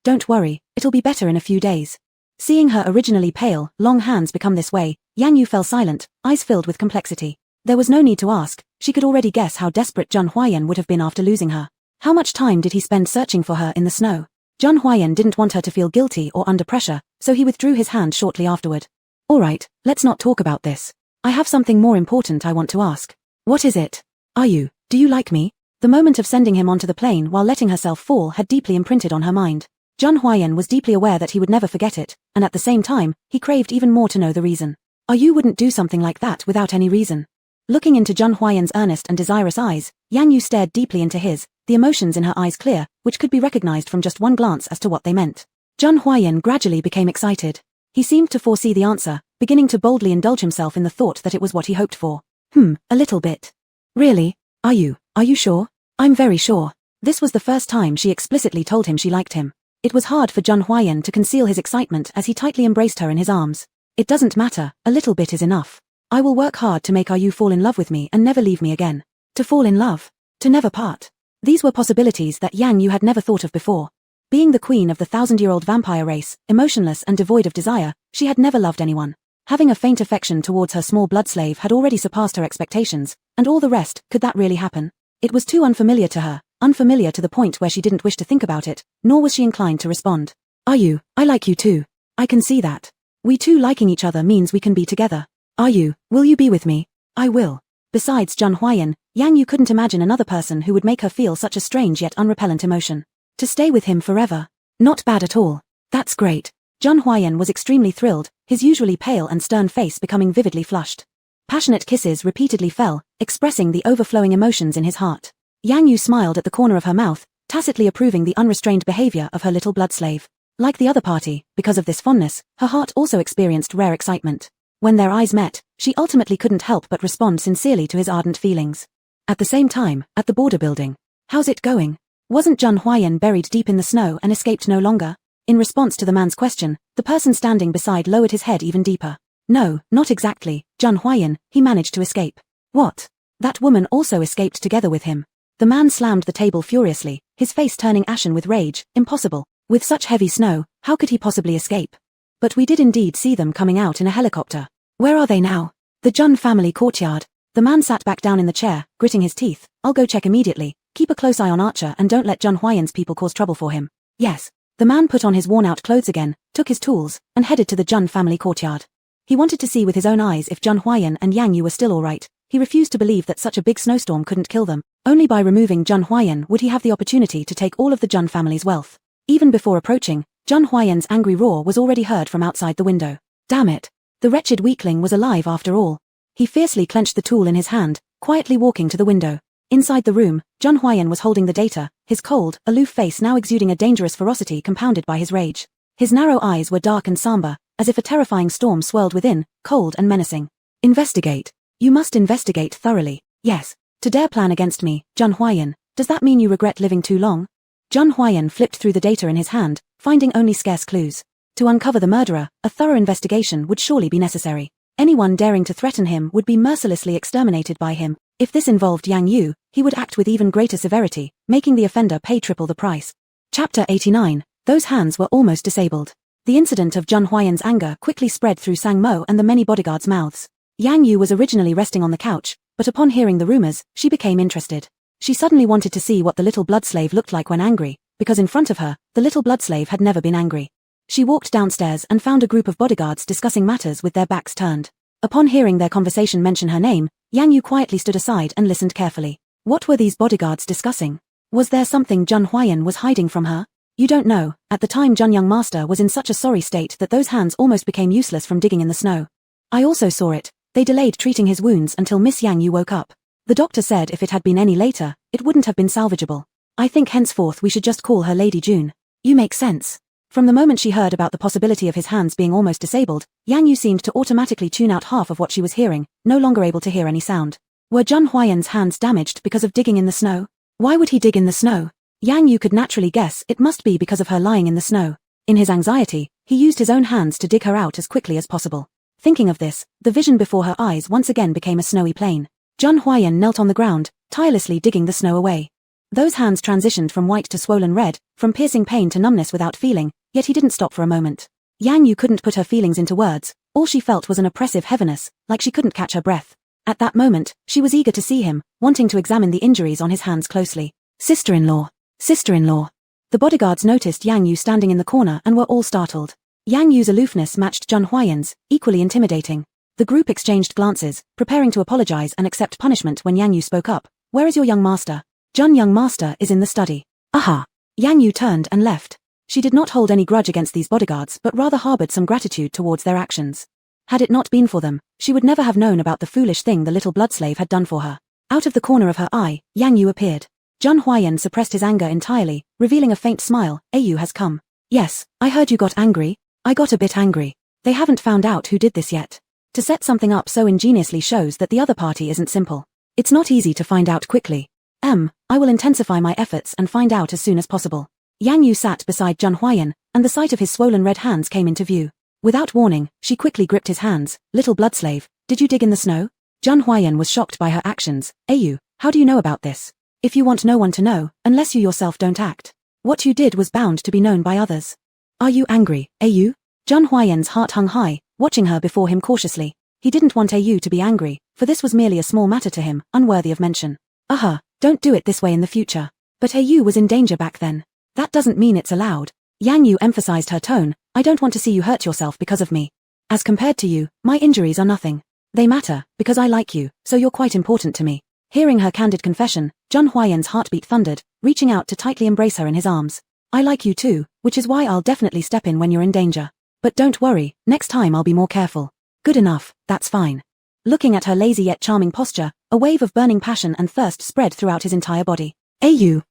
Don't worry, it'll be better in a few days. Seeing her originally pale, long hands become this way, Yang Yu fell silent, eyes filled with complexity. There was no need to ask, she could already guess how desperate Zhang Huayan would have been after losing her. How much time did he spend searching for her in the snow? Zhang Huayan didn't want her to feel guilty or under pressure, so he withdrew his hand shortly afterward. Alright, let's not talk about this. I have something more important I want to ask. What is it? Do you like me? The moment of sending him onto the plane while letting herself fall had deeply imprinted on her mind. Zhang Huayan was deeply aware that he would never forget it, and at the same time, he craved even more to know the reason. Wouldn't do something like that without any reason. Looking into Zhang Huayan's earnest and desirous eyes, Yang Yu stared deeply into his, the emotions in her eyes clear, which could be recognized from just one glance as to what they meant. Zhang Huayan gradually became excited. He seemed to foresee the answer, beginning to boldly indulge himself in the thought that it was what he hoped for. A little bit. Really? Are you sure? I'm very sure. This was the first time she explicitly told him she liked him. It was hard for Zhang Huayan to conceal his excitement as he tightly embraced her in his arms. It doesn't matter, a little bit is enough. I will work hard to make you fall in love with me and never leave me again. To fall in love. To never part. These were possibilities that Yang Yu had never thought of before. Being the queen of the 1,000-year-old vampire race, emotionless and devoid of desire, she had never loved anyone. Having a faint affection towards her small blood slave had already surpassed her expectations, and all the rest, could that really happen? It was too unfamiliar to her, unfamiliar to the point where she didn't wish to think about it, nor was she inclined to respond. I like you too. I can see that. We two liking each other means we can be together. Will you be with me? I will. Besides Zhang Huayan, Yang Yu couldn't imagine another person who would make her feel such a strange yet unrepellent emotion. To stay with him forever. Not bad at all. That's great. Zhang Huayan was extremely thrilled, his usually pale and stern face becoming vividly flushed. Passionate kisses repeatedly fell, expressing the overflowing emotions in his heart. Yang Yu smiled at the corner of her mouth, tacitly approving the unrestrained behavior of her little blood slave. Like the other party, because of this fondness, her heart also experienced rare excitement. When their eyes met, she ultimately couldn't help but respond sincerely to his ardent feelings. At the same time, at the border building. How's it going? Wasn't Zhang Huayan buried deep in the snow and escaped no longer? In response to the man's question, the person standing beside lowered his head even deeper. No, not exactly, Zhang Huayan, he managed to escape. What? That woman also escaped together with him. The man slammed the table furiously, his face turning ashen with rage. Impossible. With such heavy snow, how could he possibly escape? But we did indeed see them coming out in a helicopter. Where are they now? The Jun family courtyard. The man sat back down in the chair, gritting his teeth. I'll go check immediately. Keep a close eye on Archer and don't let Zhang Huayan's people cause trouble for him. Yes. The man put on his worn-out clothes again, took his tools, and headed to the Jun family courtyard. He wanted to see with his own eyes if Zhang Huayan and Yang Yu were still alright. He refused to believe that such a big snowstorm couldn't kill them. Only by removing Zhang Huayan would he have the opportunity to take all of the Jun family's wealth. Even before approaching, Zhang Huayan's angry roar was already heard from outside the window. Damn it. The wretched weakling was alive after all. He fiercely clenched the tool in his hand, quietly walking to the window. Inside the room, Zhang Huayan was holding the data, his cold, aloof face now exuding a dangerous ferocity compounded by his rage. His narrow eyes were dark and somber, as if a terrifying storm swirled within, cold and menacing. Investigate. You must investigate thoroughly. Yes. To dare plan against me, Zhang Huayan, does that mean you regret living too long? Zhang Huayan flipped through the data in his hand, finding only scarce clues. To uncover the murderer, a thorough investigation would surely be necessary. Anyone daring to threaten him would be mercilessly exterminated by him. If this involved Yang Yu, he would act with even greater severity, making the offender pay triple the price. Chapter 89. Those hands were almost disabled. The incident of Zhang Huayan's anger quickly spread through Sang Mo and the many bodyguards' mouths. Yang Yu was originally resting on the couch, but upon hearing the rumors, she became interested. She suddenly wanted to see what the little blood slave looked like when angry, because in front of her, the little blood slave had never been angry. She walked downstairs and found a group of bodyguards discussing matters with their backs turned. Upon hearing their conversation mention her name, Yang Yu quietly stood aside and listened carefully. What were these bodyguards discussing? Was there something Zhang Huayan was hiding from her? You don't know, at the time Zhang Young Master was in such a sorry state that those hands almost became useless from digging in the snow. I also saw it. They delayed treating his wounds until Miss Yang Yu woke up. The doctor said if it had been any later, it wouldn't have been salvageable. I think henceforth we should just call her Lady June. You make sense. From the moment she heard about the possibility of his hands being almost disabled, Yang Yu seemed to automatically tune out half of what she was hearing, no longer able to hear any sound. Were Zheng Huaiyan's hands damaged because of digging in the snow? Why would he dig in the snow? Yang Yu could naturally guess it must be because of her lying in the snow. In his anxiety, he used his own hands to dig her out as quickly as possible. Thinking of this, the vision before her eyes once again became a snowy plain. Zheng Huaiyan knelt on the ground, tirelessly digging the snow away. Those hands transitioned from white to swollen red, from piercing pain to numbness without feeling, yet he didn't stop for a moment. Yang Yu couldn't put her feelings into words, all she felt was an oppressive heaviness, like she couldn't catch her breath. At that moment, she was eager to see him, wanting to examine the injuries on his hands closely. Sister-in-law. Sister-in-law. The bodyguards noticed Yang Yu standing in the corner and were all startled. Yang Yu's aloofness matched Zheng Huaiyan's, equally intimidating. The group exchanged glances, preparing to apologize and accept punishment when Yang Yu spoke up. Where is your young master? Zheng young master is in the study. Aha! Yang Yu turned and left. She did not hold any grudge against these bodyguards but rather harbored some gratitude towards their actions. Had it not been for them, she would never have known about the foolish thing the little blood slave had done for her. Out of the corner of her eye, Yang Yu appeared. Zheng Huaiyan suppressed his anger entirely, revealing a faint smile. Ayu has come. Yes, I heard you got angry. I got a bit angry. They haven't found out who did this yet. To set something up so ingeniously shows that the other party isn't simple. It's not easy to find out quickly. I will intensify my efforts and find out as soon as possible. Yang Yu sat beside Zheng Huaiyan, and the sight of his swollen red hands came into view. Without warning, she quickly gripped his hands. Little blood slave, did you dig in the snow? Zheng Huaiyan was shocked by her actions. Ayu, how do you know about this? If you want no one to know, unless you yourself don't act. What you did was bound to be known by others. Are you angry, Ayu? Zheng Huaiyan's heart hung high, watching her before him cautiously. He didn't want Ayu to be angry, for this was merely a small matter to him, unworthy of mention. Don't do it this way in the future. But Ayu was in danger back then. That doesn't mean it's allowed. Yang Yu emphasized her tone. I don't want to see you hurt yourself because of me. As compared to you, my injuries are nothing. They matter, because I like you, so you're quite important to me. Hearing her candid confession, Zheng Huaiyan's heartbeat thundered, reaching out to tightly embrace her in his arms. I like you too, which is why I'll definitely step in when you're in danger. But don't worry, next time I'll be more careful. Good enough, that's fine. Looking at her lazy yet charming posture, a wave of burning passion and thirst spread throughout his entire body. Ayu,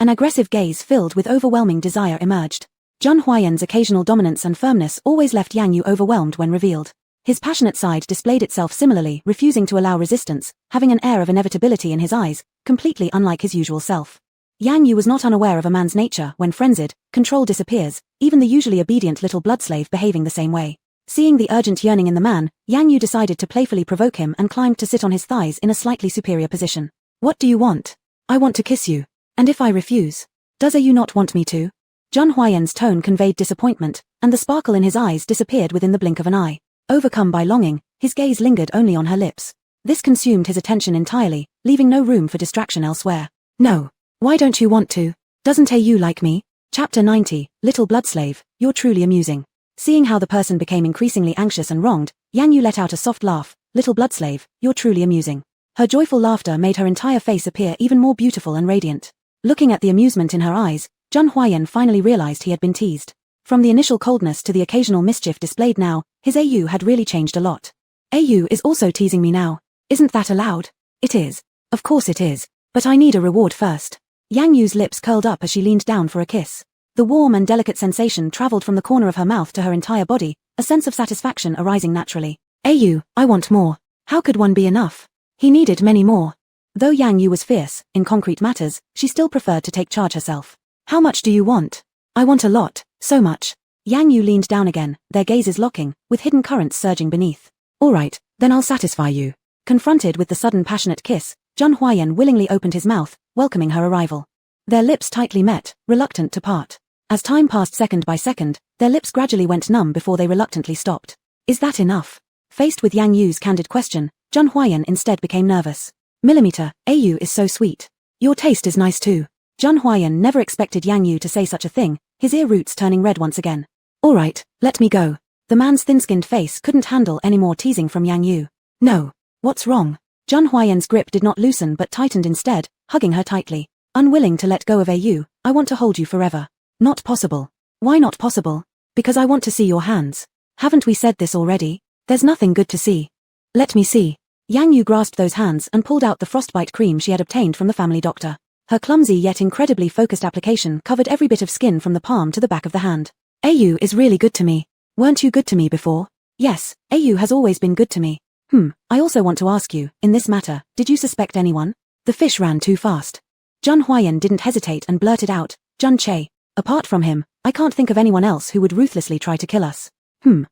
An aggressive gaze filled with overwhelming desire emerged. Zheng Huaiyan's occasional dominance and firmness always left Yang Yu overwhelmed when revealed. His passionate side displayed itself similarly, refusing to allow resistance, having an air of inevitability in his eyes, completely unlike his usual self. Yang Yu was not unaware of a man's nature. When frenzied, control disappears, even the usually obedient little blood slave behaving the same way. Seeing the urgent yearning in the man, Yang Yu decided to playfully provoke him and climbed to sit on his thighs in a slightly superior position. What do you want? I want to kiss you. And if I refuse? Does you not want me to? Zheng Huaiyan's tone conveyed disappointment, and the sparkle in his eyes disappeared within the blink of an eye. Overcome by longing, his gaze lingered only on her lips. This consumed his attention entirely, leaving no room for distraction elsewhere. No. Why don't you want to? Doesn't you like me? Chapter 90, Little Blood Slave, you're truly amusing. Seeing how the person became increasingly anxious and wronged, Yang Yu let out a soft laugh. Little blood slave, you're truly amusing. Her joyful laughter made her entire face appear even more beautiful and radiant. Looking at the amusement in her eyes, Zheng Huaiyan finally realized he had been teased. From the initial coldness to the occasional mischief displayed now, his Ayu had really changed a lot. Ayu is also teasing me now. Isn't that allowed? It is. Of course it is. But I need a reward first. Yang Yu's lips curled up as she leaned down for a kiss. The warm and delicate sensation traveled from the corner of her mouth to her entire body, a sense of satisfaction arising naturally. Ayu, I want more. How could one be enough? He needed many more. Though Yang Yu was fierce, in concrete matters, she still preferred to take charge herself. How much do you want? I want a lot, so much. Yang Yu leaned down again, their gazes locking, with hidden currents surging beneath. All right, then I'll satisfy you. Confronted with the sudden passionate kiss, Zheng Huaiyan willingly opened his mouth, welcoming her arrival. Their lips tightly met, reluctant to part. As time passed second by second, their lips gradually went numb before they reluctantly stopped. Is that enough? Faced with Yang Yu's candid question, Zheng Huaiyan instead became nervous. Millimeter, Ayu is so sweet. Your taste is nice too. Zheng Huaiyan never expected Yang Yu to say such a thing, his ear roots turning red once again. All right, let me go. The man's thin-skinned face couldn't handle any more teasing from Yang Yu. No. What's wrong? Zheng Huaiyan's grip did not loosen but tightened instead, hugging her tightly. Unwilling to let go of Ayu, I want to hold you forever. Not possible. Why not possible? Because I want to see your hands. Haven't we said this already? There's nothing good to see. Let me see. Yang Yu grasped those hands and pulled out the frostbite cream she had obtained from the family doctor. Her clumsy yet incredibly focused application covered every bit of skin from the palm to the back of the hand. Ayu is really good to me. Weren't you good to me before? Yes, Ayu has always been good to me. I also want to ask you, in this matter, did you suspect anyone? The fish ran too fast. Jun Huayan didn't hesitate and blurted out, Jun Che. Apart from him, I can't think of anyone else who would ruthlessly try to kill us.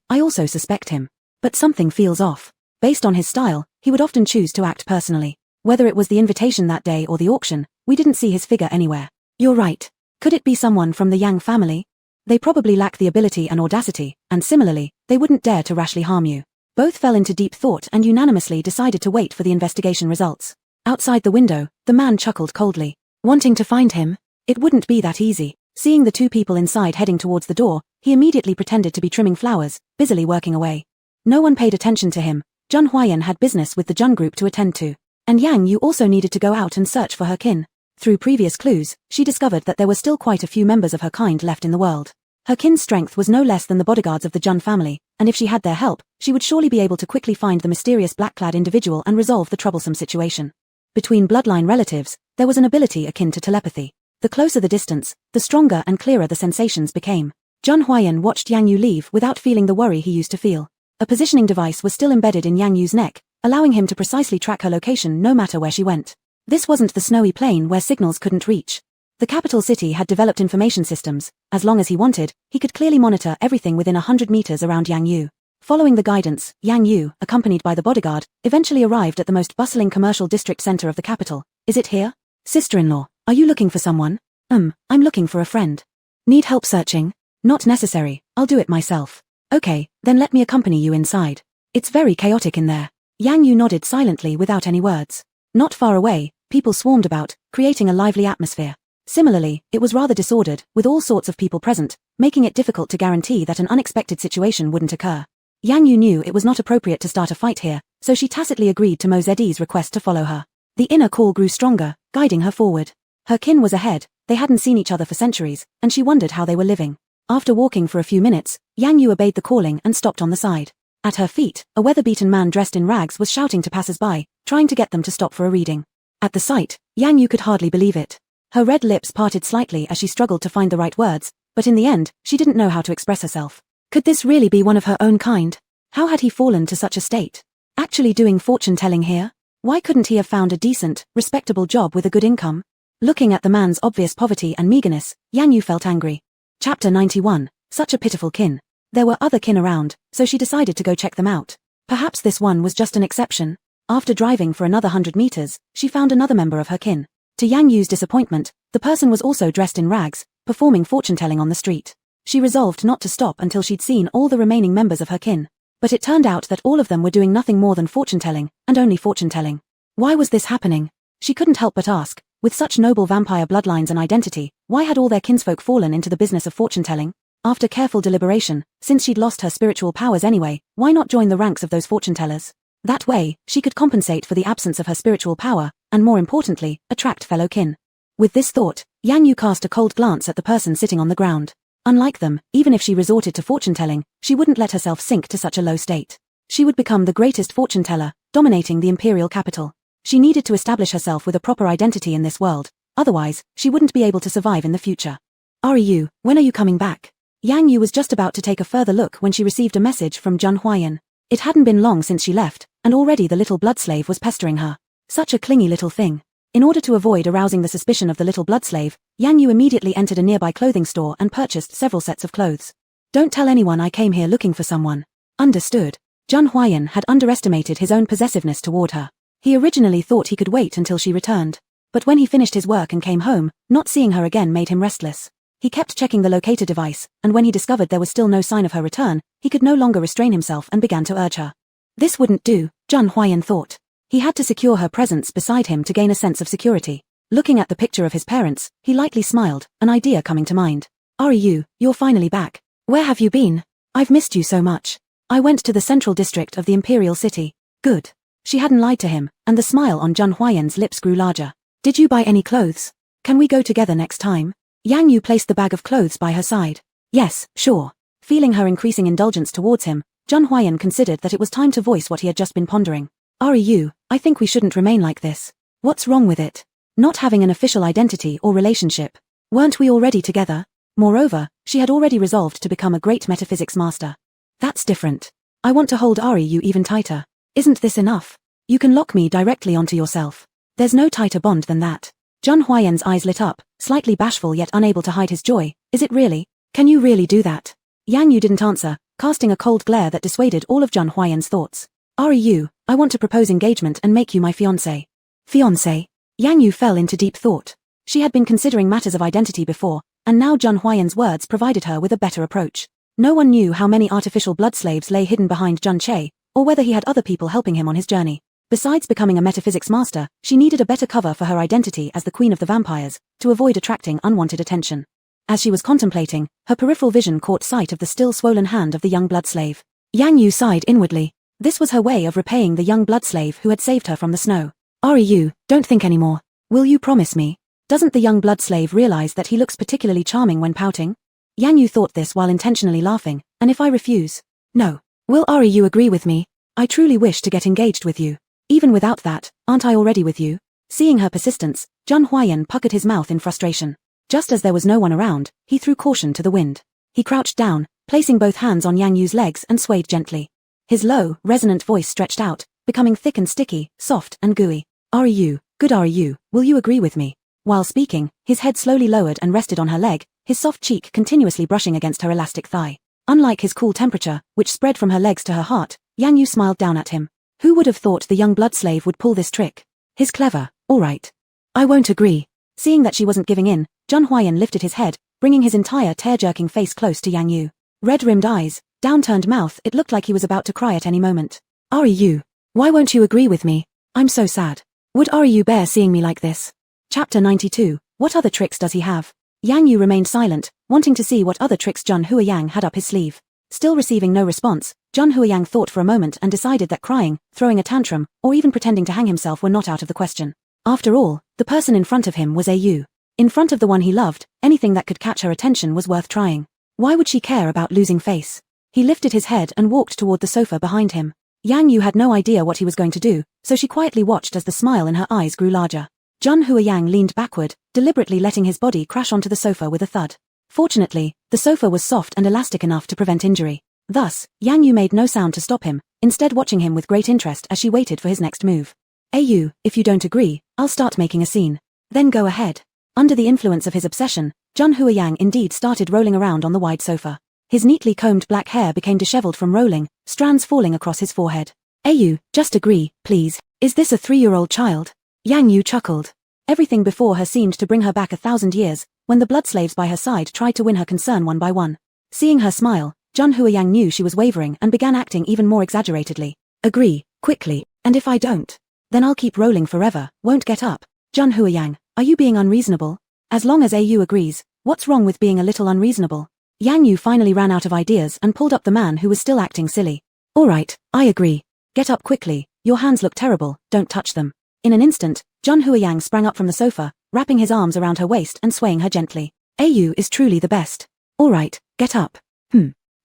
I also suspect him. But something feels off. Based on his style, he would often choose to act personally. Whether it was the invitation that day or the auction, we didn't see his figure anywhere. You're right. Could it be someone from the Yang family? They probably lack the ability and audacity, and similarly, they wouldn't dare to rashly harm you. Both fell into deep thought and unanimously decided to wait for the investigation results. Outside the window, the man chuckled coldly. Wanting to find him? It wouldn't be that easy. Seeing the two people inside heading towards the door, he immediately pretended to be trimming flowers, busily working away. No one paid attention to him. Jun Huayan had business with the Jun group to attend to. And Yang Yu also needed to go out and search for her kin. Through previous clues, she discovered that there were still quite a few members of her kind left in the world. Her kin's strength was no less than the bodyguards of the Jun family, and if she had their help, she would surely be able to quickly find the mysterious black-clad individual and resolve the troublesome situation. Between bloodline relatives, there was an ability akin to telepathy. The closer the distance, the stronger and clearer the sensations became. Jun Huayan watched Yang Yu leave without feeling the worry he used to feel. A positioning device was still embedded in Yang Yu's neck, allowing him to precisely track her location no matter where she went. This wasn't the snowy plain where signals couldn't reach. The capital city had developed information systems. As long as he wanted, he could clearly monitor everything within 100 meters around Yang Yu. Following the guidance, Yang Yu, accompanied by the bodyguard, eventually arrived at the most bustling commercial district center of the capital. Is it here? Sister-in-law, are you looking for someone? I'm looking for a friend. Need help searching? Not necessary, I'll do it myself. Okay, then let me accompany you inside. It's very chaotic in there. Yang Yu nodded silently without any words. Not far away, people swarmed about, creating a lively atmosphere. Similarly, it was rather disordered, with all sorts of people present, making it difficult to guarantee that an unexpected situation wouldn't occur. Yang Yu knew it was not appropriate to start a fight here, so she tacitly agreed to Mo Zed's request to follow her. The inner call grew stronger, guiding her forward. Her kin was ahead, they hadn't seen each other for centuries, and she wondered how they were living. After walking for a few minutes, Yang Yu obeyed the calling and stopped on the side. At her feet, a weather-beaten man dressed in rags was shouting to passers-by, trying to get them to stop for a reading. At the sight, Yang Yu could hardly believe it. Her red lips parted slightly as she struggled to find the right words, but in the end, she didn't know how to express herself. Could this really be one of her own kind? How had he fallen to such a state? Actually doing fortune-telling here? Why couldn't he have found a decent, respectable job with a good income? Looking at the man's obvious poverty and meagerness, Yang Yu felt angry. Chapter 91, Such a pitiful kin. There were other kin around, so she decided to go check them out. Perhaps this one was just an exception. After driving for another 100 meters, she found another member of her kin. To Yang Yu's disappointment, the person was also dressed in rags, performing fortune-telling on the street. She resolved not to stop until she'd seen all the remaining members of her kin. But it turned out that all of them were doing nothing more than fortune-telling, and only fortune-telling. Why was this happening? She couldn't help but ask, with such noble vampire bloodlines and identity, why had all their kinsfolk fallen into the business of fortune-telling? After careful deliberation, since she'd lost her spiritual powers anyway, why not join the ranks of those fortune-tellers? That way, she could compensate for the absence of her spiritual power, and more importantly, attract fellow kin. With this thought, Yang Yu cast a cold glance at the person sitting on the ground. Unlike them, even if she resorted to fortune-telling, she wouldn't let herself sink to such a low state. She would become the greatest fortune-teller, dominating the imperial capital. She needed to establish herself with a proper identity in this world, otherwise, she wouldn't be able to survive in the future. Yu, when are you coming back? Yang Yu was just about to take a further look when she received a message from Jun Huayan. It hadn't been long since she left, and already the little blood slave was pestering her. Such a clingy little thing. In order to avoid arousing the suspicion of the little blood slave, Yang Yu immediately entered a nearby clothing store and purchased several sets of clothes. Don't tell anyone I came here looking for someone. Understood. Jun Huayan had underestimated his own possessiveness toward her. He originally thought he could wait until she returned. But when he finished his work and came home, not seeing her again made him restless. He kept checking the locator device, and when he discovered there was still no sign of her return, he could no longer restrain himself and began to urge her. This wouldn't do, Jun Huayan thought. He had to secure her presence beside him to gain a sense of security. Looking at the picture of his parents, he lightly smiled, an idea coming to mind. Yu, you're finally back. Where have you been? I've missed you so much. I went to the central district of the imperial city. Good. She hadn't lied to him, and the smile on Jun Huayan's lips grew larger. Did you buy any clothes? Can we go together next time? Yang Yu placed the bag of clothes by her side. Yes, sure. Feeling her increasing indulgence towards him, Jun Huayan considered that it was time to voice what he had just been pondering. Yu, I think we shouldn't remain like this. What's wrong with it? Not having an official identity or relationship. Weren't we already together? Moreover, she had already resolved to become a great metaphysics master. That's different. I want to hold Yu even tighter. Isn't this enough? You can lock me directly onto yourself. There's no tighter bond than that. Zhang Huaiyan's eyes lit up, slightly bashful yet unable to hide his joy. Is it really? Can you really do that? Yang Yu didn't answer, casting a cold glare that dissuaded all of Zhang Huaiyan's thoughts. Yu, I want to propose engagement and make you my fiancé. Fiancé? Yang Yu fell into deep thought. She had been considering matters of identity before, and now Zhang Huaiyan's words provided her with a better approach. No one knew how many artificial blood slaves lay hidden behind Zhang Che, or whether he had other people helping him on his journey. Besides becoming a metaphysics master, she needed a better cover for her identity as the queen of the vampires, to avoid attracting unwanted attention. As she was contemplating, her peripheral vision caught sight of the still swollen hand of the young blood slave. Yang Yu sighed inwardly. This was her way of repaying the young blood slave who had saved her from the snow. Yu, don't think anymore. Will you promise me? Doesn't the young blood slave realize that he looks particularly charming when pouting? Yang Yu thought this while intentionally laughing. And if I refuse? No. Will Yu agree with me? I truly wish to get engaged with you. Even without that, aren't I already with you? Seeing her persistence, Zhang Huaiyan puckered his mouth in frustration. Just as there was no one around, he threw caution to the wind. He crouched down, placing both hands on Yang Yu's legs and swayed gently. His low, resonant voice stretched out, becoming thick and sticky, soft and gooey. Yu, good Yu, will you agree with me? While speaking, his head slowly lowered and rested on her leg, his soft cheek continuously brushing against her elastic thigh. Unlike his cool temperature, which spread from her legs to her heart, Yang Yu smiled down at him. Who would have thought the young blood slave would pull this trick? He's clever, all right. I won't agree. Seeing that she wasn't giving in, Zhang Huaiyan lifted his head, bringing his entire tear-jerking face close to Yang Yu. Red-rimmed eyes, down-turned mouth, it looked like he was about to cry at any moment. Yu, why won't you agree with me? I'm so sad. Would Yu bear seeing me like this? Chapter 92, what other tricks does he have? Yang Yu remained silent, wanting to see what other tricks Zhang Huiyang had up his sleeve. Still receiving no response, Zhang Huiyang thought for a moment and decided that crying, throwing a tantrum, or even pretending to hang himself were not out of the question. After all, the person in front of him was Yu. In front of the one he loved, anything that could catch her attention was worth trying. Why would she care about losing face? He lifted his head and walked toward the sofa behind him. Yang Yu had no idea what he was going to do, so she quietly watched as the smile in her eyes grew larger. Zhang Huiyang leaned backward, deliberately letting his body crash onto the sofa with a thud. Fortunately, the sofa was soft and elastic enough to prevent injury. Thus, Yang Yu made no sound to stop him, instead watching him with great interest as she waited for his next move. Yu, if you don't agree, I'll start making a scene. Then go ahead. Under the influence of his obsession, Zhang Huiyang indeed started rolling around on the wide sofa. His neatly combed black hair became disheveled from rolling, strands falling across his forehead. Yu, just agree, please. Is this a 3-year-old child? Yang Yu chuckled. Everything before her seemed to bring her back 1,000 years, when the blood slaves by her side tried to win her concern one by one. Seeing her smile, Zhang Huiyang knew she was wavering and began acting even more exaggeratedly. Agree, quickly, and if I don't, then I'll keep rolling forever, won't get up. Zhang Huiyang, are you being unreasonable? As long as Yu agrees, what's wrong with being a little unreasonable? Yang Yu finally ran out of ideas and pulled up the man who was still acting silly. Alright, I agree. Get up quickly, your hands look terrible, don't touch them. In an instant, Zhang Huiyang sprang up from the sofa, wrapping his arms around her waist and swaying her gently. Yu is truly the best. Alright, get up.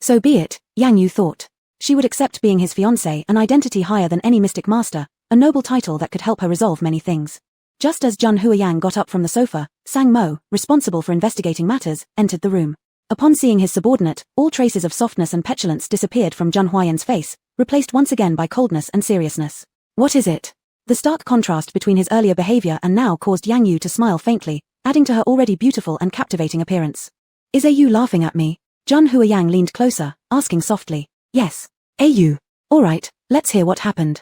So be it, Yang Yu thought. She would accept being his fiancé, an identity higher than any mystic master, a noble title that could help her resolve many things. Just as Zhang Huiyang got up from the sofa, Sang Mo, responsible for investigating matters, entered the room. Upon seeing his subordinate, all traces of softness and petulance disappeared from Zhang Huaiyan's face, replaced once again by coldness and seriousness. What is it? The stark contrast between his earlier behavior and now caused Yang Yu to smile faintly, adding to her already beautiful and captivating appearance. Is Yu laughing at me? Zhang Huiyang leaned closer, asking softly. Yes. Yu. Alright, let's hear what happened.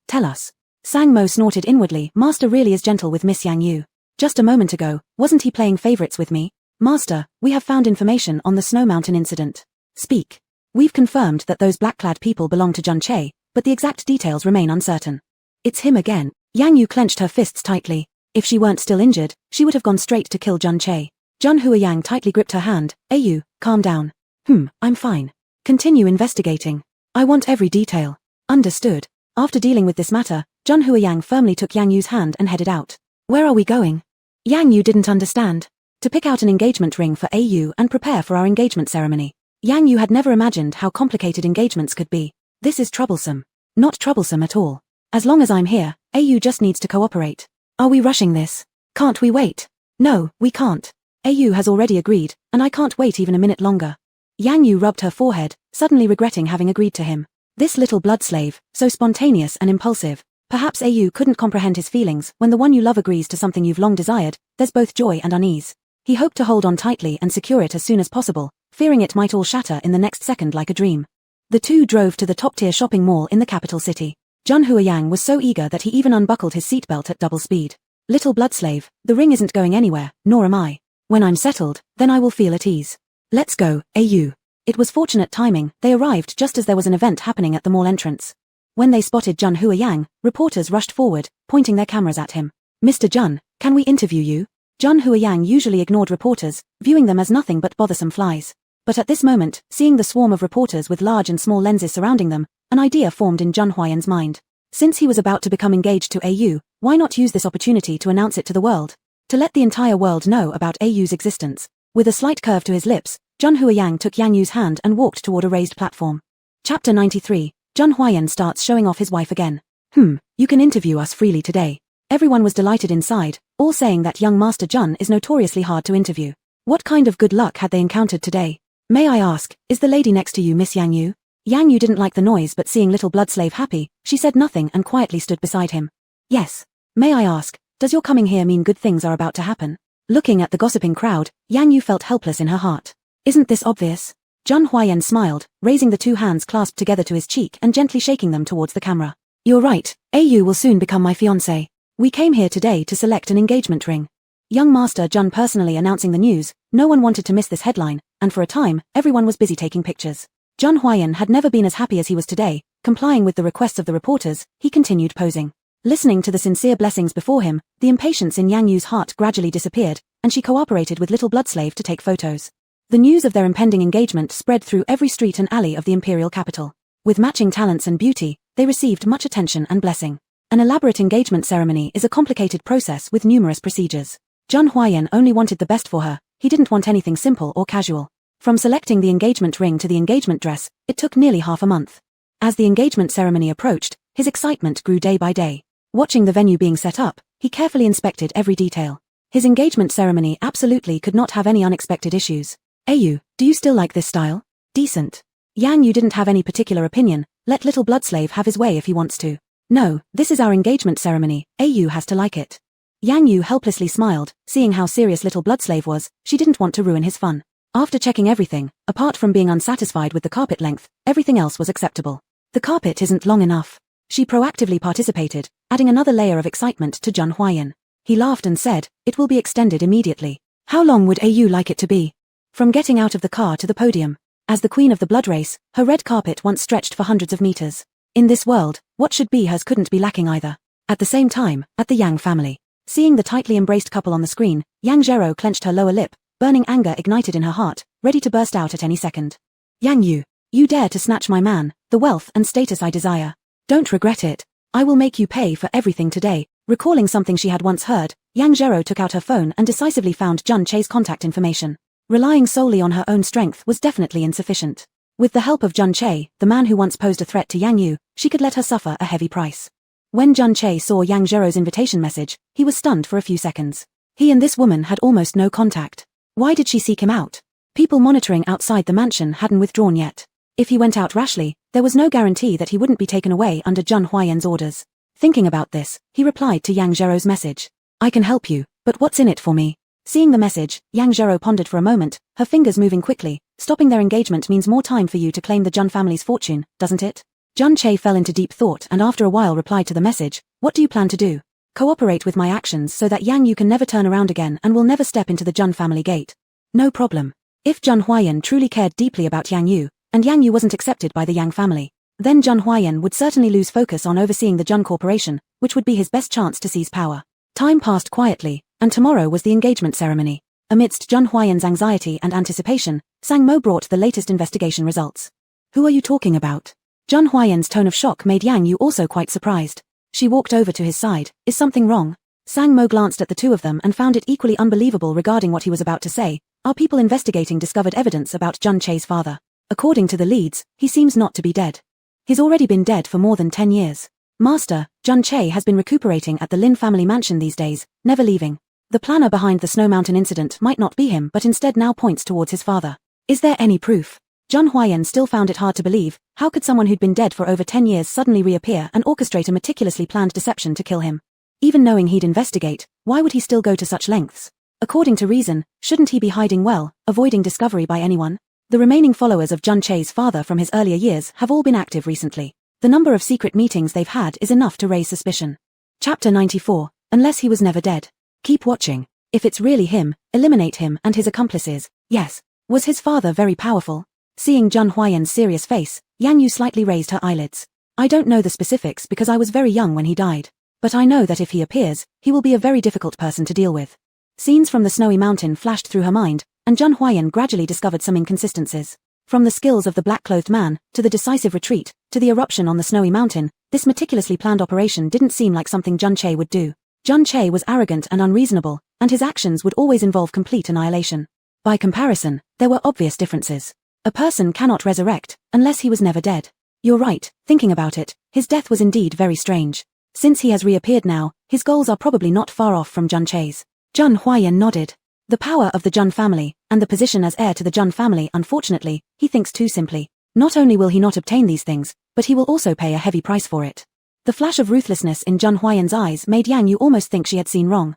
Tell us. Sang Mo snorted inwardly. Master really is gentle with Miss Yang Yu. Just a moment ago, wasn't he playing favorites with me? Master, we have found information on the Snow Mountain incident. Speak. We've confirmed that those black-clad people belong to Zhang Che, but the exact details remain uncertain. It's him again. Yang Yu clenched her fists tightly. If she weren't still injured, she would have gone straight to kill Zhang Che. Zhang Huiyang tightly gripped her hand. Yu, calm down. I'm fine. Continue investigating. I want every detail. Understood. After dealing with this matter, Zhang Huiyang firmly took Yang Yu's hand and headed out. Where are we going? Yang Yu didn't understand. To pick out an engagement ring for Yu and prepare for our engagement ceremony. Yang Yu had never imagined how complicated engagements could be. This is troublesome. Not troublesome at all. As long as I'm here, Yu just needs to cooperate. Are we rushing this? Can't we wait? No, we can't. Yu has already agreed, and I can't wait even a minute longer. Yang Yu rubbed her forehead, suddenly regretting having agreed to him. This little blood slave, so spontaneous and impulsive. Perhaps AU couldn't comprehend his feelings. When the one you love agrees to something you've long desired, there's both joy and unease. He hoped to hold on tightly and secure it as soon as possible, fearing it might all shatter in the next second like a dream. The two drove to the top-tier shopping mall in the capital city. Jun Huayang was so eager that he even unbuckled his seatbelt at double speed. Little blood slave, the ring isn't going anywhere, nor am I. When I'm settled, then I will feel at ease. Let's go, AU. It was fortunate timing. They arrived just as there was an event happening at the mall entrance. When they spotted Jun Huayang, reporters rushed forward, pointing their cameras at him. Mr. Jun, can we interview you? Jun Huayang usually ignored reporters, viewing them as nothing but bothersome flies. But at this moment, seeing the swarm of reporters with large and small lenses surrounding them, an idea formed in Jun Huayang's mind. Since he was about to become engaged to AU, why not use this opportunity to announce it to the world? To let the entire world know about AU's existence. With a slight curve to his lips, Jun Huayang took Yang Yu's hand and walked toward a raised platform. Chapter 93, Jun Huayang starts showing off his wife again. You can interview us freely today. Everyone was delighted inside, all saying that young Master Jun is notoriously hard to interview. What kind of good luck had they encountered today? May I ask, is the lady next to you Miss Yang Yu? Yang Yu didn't like the noise, but seeing little blood slave happy, she said nothing and quietly stood beside him. Yes. May I ask, does your coming here mean good things are about to happen? Looking at the gossiping crowd, Yang Yu felt helpless in her heart. Isn't this obvious? Jun Huayang smiled, raising the two hands clasped together to his cheek and gently shaking them towards the camera. You're right, AU will soon become my fiancé. We came here today to select an engagement ring. Young Master Jun personally announcing the news, no one wanted to miss this headline, and for a time, everyone was busy taking pictures. Jun Huayang had never been as happy as he was today. Complying with the requests of the reporters, he continued posing. Listening to the sincere blessings before him, the impatience in Yang Yu's heart gradually disappeared, and she cooperated with little blood slave to take photos. The news of their impending engagement spread through every street and alley of the imperial capital. With matching talents and beauty, they received much attention and blessing. An elaborate engagement ceremony is a complicated process with numerous procedures. Jun Huayang only wanted the best for her. He didn't want anything simple or casual. From selecting the engagement ring to the engagement dress, it took nearly half a month. As the engagement ceremony approached, his excitement grew day by day. Watching the venue being set up, he carefully inspected every detail. His engagement ceremony absolutely could not have any unexpected issues. AU, do you still like this style? Decent. Yang Yu didn't have any particular opinion. Let little blood slave have his way if he wants to. No, this is our engagement ceremony. AU has to like it. Yang Yu helplessly smiled, seeing how serious little blood slave was. She didn't want to ruin his fun. After checking everything, apart from being unsatisfied with the carpet length, everything else was acceptable. The carpet isn't long enough. She proactively participated, adding another layer of excitement to Jun Huayang. He laughed and said, it will be extended immediately. How long would AU like it to be? From getting out of the car to the podium. As the queen of the blood race, her red carpet once stretched for hundreds of meters. In this world, what should be hers couldn't be lacking either. At the same time, at the Yang family. Seeing the tightly embraced couple on the screen, Yang Zhero clenched her lower lip, burning anger ignited in her heart, ready to burst out at any second. Yang Yu, you dare to snatch my man, the wealth and status I desire. Don't regret it. I will make you pay for everything today. Recalling something she had once heard, Yang Zhero took out her phone and decisively found Jun Che's contact information. Relying solely on her own strength was definitely insufficient. With the help of Jun Che, the man who once posed a threat to Yang Yu, she could let her suffer a heavy price. When Jun Che saw Yang Zhero's invitation message, he was stunned for a few seconds. He and this woman had almost no contact. Why did she seek him out? People monitoring outside the mansion hadn't withdrawn yet. If he went out rashly, there was no guarantee that he wouldn't be taken away under Jun Huayang's orders. Thinking about this, he replied to Yang Zhero's message. I can help you, but what's in it for me? Seeing the message, Yang Zhero pondered for a moment, her fingers moving quickly. Stopping their engagement means more time for you to claim the Jun family's fortune, doesn't it? Jun Che fell into deep thought and after a while replied to the message, what do you plan to do? Cooperate with my actions so that Yang Yu can never turn around again and will never step into the Jun family gate. No problem. If Jun Huayang truly cared deeply about Yang Yu, and Yang Yu wasn't accepted by the Yang family, then Jun Huayang would certainly lose focus on overseeing the Jun Corporation, which would be his best chance to seize power. Time passed quietly, and tomorrow was the engagement ceremony. Amidst Jun Huayang's anxiety and anticipation, Sang Mo brought the latest investigation results. Who are you talking about? Jun Huayang's tone of shock made Yang Yu also quite surprised. She walked over to his side. Is something wrong? Sang Mo glanced at the two of them and found it equally unbelievable regarding what he was about to say. Our people investigating discovered evidence about Jun Che's father. According to the leads, he seems not to be dead. He's already been dead for more than 10 years. Master, Jun Che has been recuperating at the Lin family mansion these days, never leaving. The planner behind the Snow Mountain incident might not be him but instead now points towards his father. Is there any proof? Zhang Huayan still found it hard to believe. How could someone who'd been dead for over 10 years suddenly reappear and orchestrate a meticulously planned deception to kill him? Even knowing he'd investigate, why would he still go to such lengths? According to reason, shouldn't he be hiding well, avoiding discovery by anyone? The remaining followers of Zhun Che's father from his earlier years have all been active recently. The number of secret meetings they've had is enough to raise suspicion. Chapter 94. Unless he was never dead. Keep watching. If it's really him, eliminate him and his accomplices. Yes. Was his father very powerful? Seeing Zhun Huayan's serious face, Yang Yu slightly raised her eyelids. I don't know the specifics because I was very young when he died. But I know that if he appears, he will be a very difficult person to deal with. Scenes from the snowy mountain flashed through her mind, and Zhun Huayan gradually discovered some inconsistencies. From the skills of the black-clothed man, to the decisive retreat, to the eruption on the snowy mountain, this meticulously planned operation didn't seem like something Zhun Che would do. Zhun Che was arrogant and unreasonable, and his actions would always involve complete annihilation. By comparison, there were obvious differences. A person cannot resurrect, unless he was never dead. You're right, thinking about it, his death was indeed very strange. Since he has reappeared now, his goals are probably not far off from Zhun Che's. Zhun Huayan nodded. The power of the Zhun family, and the position as heir to the Zhun family, unfortunately, he thinks too simply. Not only will he not obtain these things, but he will also pay a heavy price for it. The flash of ruthlessness in Zhun Huayan's eyes made Yang Yu almost think she had seen wrong.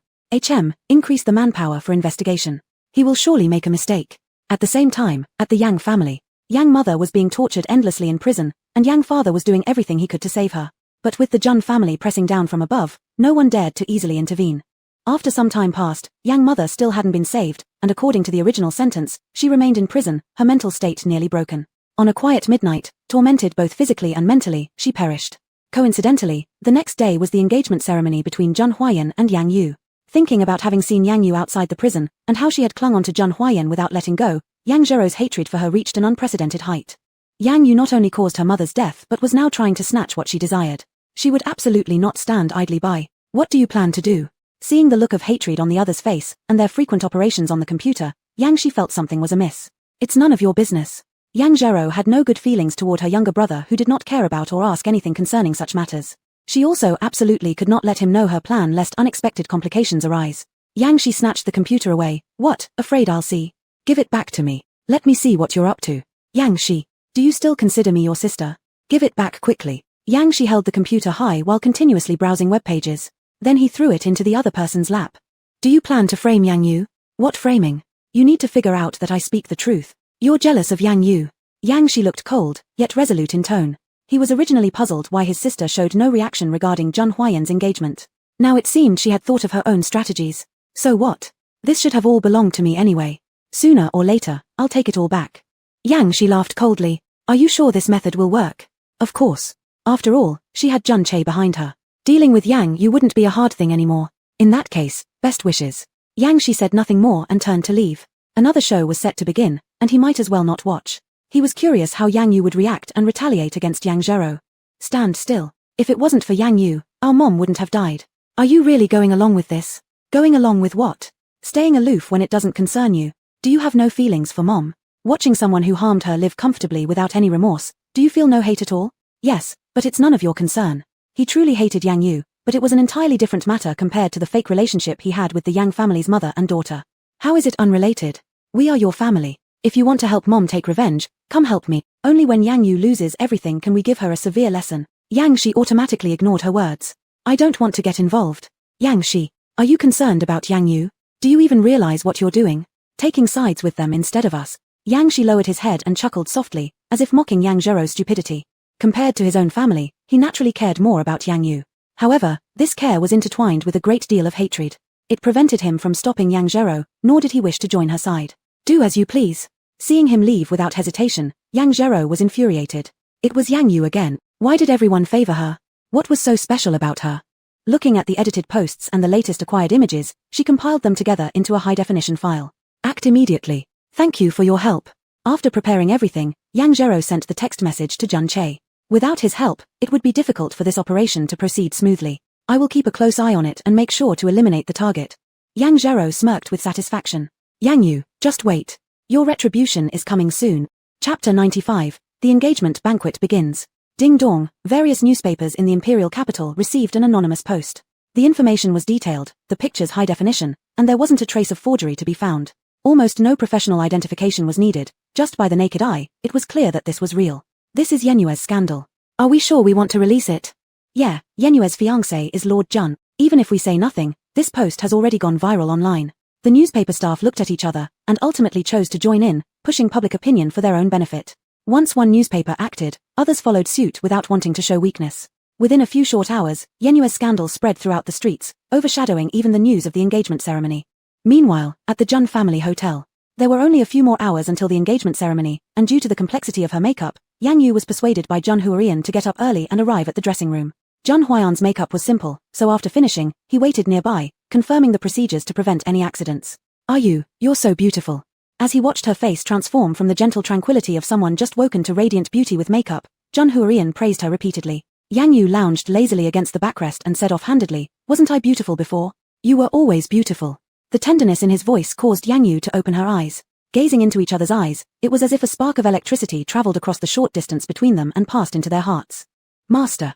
Increase the manpower for investigation. He will surely make a mistake. At the same time, at the Yang family, Yang mother was being tortured endlessly in prison, and Yang father was doing everything he could to save her. But with the Zhun family pressing down from above, no one dared to easily intervene. After some time passed, Yang mother still hadn't been saved, and according to the original sentence, she remained in prison, her mental state nearly broken. On a quiet midnight, tormented both physically and mentally, she perished. Coincidentally, the next day was the engagement ceremony between Zhun Huayan and Yang Yu. Thinking about having seen Yang Yu outside the prison, and how she had clung on to Zhun Huayan without letting go, Yang Zherou's hatred for her reached an unprecedented height. Yang Yu not only caused her mother's death but was now trying to snatch what she desired. She would absolutely not stand idly by. What do you plan to do? Seeing the look of hatred on the other's face, and their frequent operations on the computer, Yang Shi felt something was amiss. It's none of your business. Yang Zherou had no good feelings toward her younger brother who did not care about or ask anything concerning such matters. She also absolutely could not let him know her plan lest unexpected complications arise. Yang Shi snatched the computer away. What, afraid I'll see? Give it back to me. Let me see what you're up to. Yang Shi, do you still consider me your sister? Give it back quickly. Yang Shi held the computer high while continuously browsing web pages. Then he threw it into the other person's lap. Do you plan to frame Yang Yu? What framing? You need to figure out that I speak the truth. You're jealous of Yang Yu. Yang Shi looked cold, yet resolute in tone. He was originally puzzled why his sister showed no reaction regarding Zhun Huayan's engagement. Now it seemed she had thought of her own strategies. So what? This should have all belonged to me anyway. Sooner or later, I'll take it all back. Yang Shi laughed coldly. Are you sure this method will work? Of course. After all, she had Zhun Che behind her. Dealing with Yang Yu wouldn't be a hard thing anymore. In that case, best wishes. Yang Shi said nothing more and turned to leave. Another show was set to begin, and he might as well not watch. He was curious how Yang Yu would react and retaliate against Yang Zherou. Stand still. If it wasn't for Yang Yu, our mom wouldn't have died. Are you really going along with this? Going along with what? Staying aloof when it doesn't concern you. Do you have no feelings for mom? Watching someone who harmed her live comfortably without any remorse, do you feel no hate at all? Yes, but it's none of your concern. He truly hated Yang Yu, but it was an entirely different matter compared to the fake relationship he had with the Yang family's mother and daughter. How is it unrelated? We are your family. If you want to help mom take revenge, come help me. Only when Yang Yu loses everything can we give her a severe lesson. Yang Shi automatically ignored her words. I don't want to get involved. Yang Shi, are you concerned about Yang Yu? Do you even realize what you're doing? Taking sides with them instead of us. Yang Shi lowered his head and chuckled softly, as if mocking Yang Zherou's stupidity. Compared to his own family, he naturally cared more about Yang Yu. However, this care was intertwined with a great deal of hatred. It prevented him from stopping Yang Zherou, nor did he wish to join her side. Do as you please. Seeing him leave without hesitation, Yang Zherou was infuriated. It was Yang Yu again. Why did everyone favor her? What was so special about her? Looking at the edited posts and the latest acquired images, she compiled them together into a high-definition file. Act immediately. Thank you for your help. After preparing everything, Yang Zherou sent the text message to Zhun Che. Without his help, it would be difficult for this operation to proceed smoothly. I will keep a close eye on it and make sure to eliminate the target. Yang Zherou smirked with satisfaction. Yang Yu, just wait. Your retribution is coming soon. Chapter 95. The engagement banquet begins. Ding dong, various newspapers in the imperial capital received an anonymous post. The information was detailed, the pictures high definition, and there wasn't a trace of forgery to be found. Almost no professional identification was needed, just by the naked eye, it was clear that this was real. This is Yenue's scandal. Are we sure we want to release it? Yeah, Yenue's fiancé is Lord Jun. Even if we say nothing, this post has already gone viral online. The newspaper staff looked at each other, and ultimately chose to join in, pushing public opinion for their own benefit. Once one newspaper acted, others followed suit without wanting to show weakness. Within a few short hours, Yenue's scandal spread throughout the streets, overshadowing even the news of the engagement ceremony. Meanwhile, at the Jun family hotel, there were only a few more hours until the engagement ceremony, and due to the complexity of her makeup, Yang Yu was persuaded by Jun Huarian to get up early and arrive at the dressing room. Jun Huayan's makeup was simple, so after finishing, he waited nearby, confirming the procedures to prevent any accidents. You're so beautiful. As he watched her face transform from the gentle tranquility of someone just woken to radiant beauty with makeup, Jun Huarian praised her repeatedly. Yang Yu lounged lazily against the backrest and said offhandedly, "Wasn't I beautiful before? You were always beautiful." The tenderness in his voice caused Yang Yu to open her eyes. Gazing into each other's eyes, it was as if a spark of electricity traveled across the short distance between them and passed into their hearts. Master,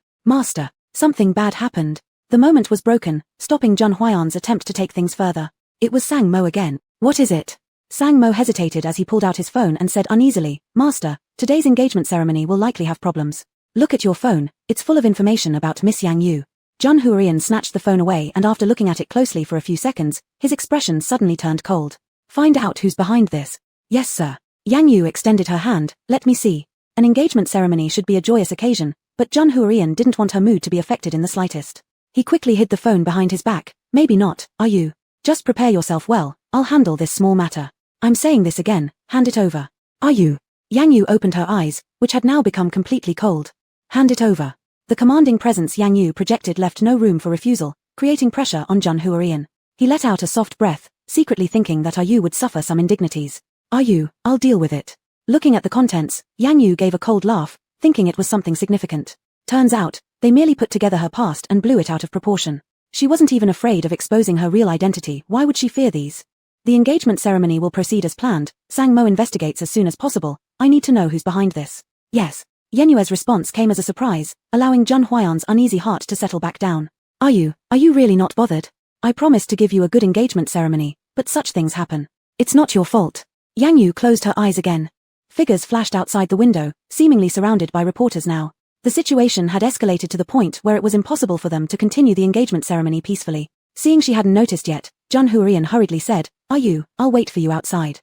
something bad happened. The moment was broken, stopping Jun Huayan's attempt to take things further. It was Sang Mo again. What is it? Sang Mo hesitated as he pulled out his phone and said uneasily, "Master, today's engagement ceremony will likely have problems. Look at your phone, it's full of information about Miss Yang Yu." Jun Huarian snatched the phone away and after looking at it closely for a few seconds, his expression suddenly turned cold. "Find out who's behind this." "Yes, sir." Yang Yu extended her hand. "Let me see." An engagement ceremony should be a joyous occasion, but Jun Huarian didn't want her mood to be affected in the slightest. He quickly hid the phone behind his back. "Maybe not, are you? Just prepare yourself well, I'll handle this small matter. I'm saying this again, hand it over." "Are you?" Yang Yu opened her eyes, which had now become completely cold. "Hand it over." The commanding presence Yang Yu projected left no room for refusal, creating pressure on Jun Huarian. He let out a soft breath, secretly thinking that Yu would suffer some indignities. I'll deal with it." Looking at the contents, Yang Yu gave a cold laugh, thinking it was something significant. Turns out, they merely put together her past and blew it out of proportion. She wasn't even afraid of exposing her real identity. Why would she fear these? "The engagement ceremony will proceed as planned. Sang Mo investigates as soon as possible. I need to know who's behind this." "Yes." Yenue's response came as a surprise, allowing Jun Huayan's uneasy heart to settle back down. Are you really not bothered? I promised to give you a good engagement ceremony, but such things happen. It's not your fault." Yang Yu closed her eyes again. Figures flashed outside the window, seemingly surrounded by reporters now. The situation had escalated to the point where it was impossible for them to continue the engagement ceremony peacefully. Seeing she hadn't noticed yet, Jun Huarian hurriedly said, I'll wait for you outside."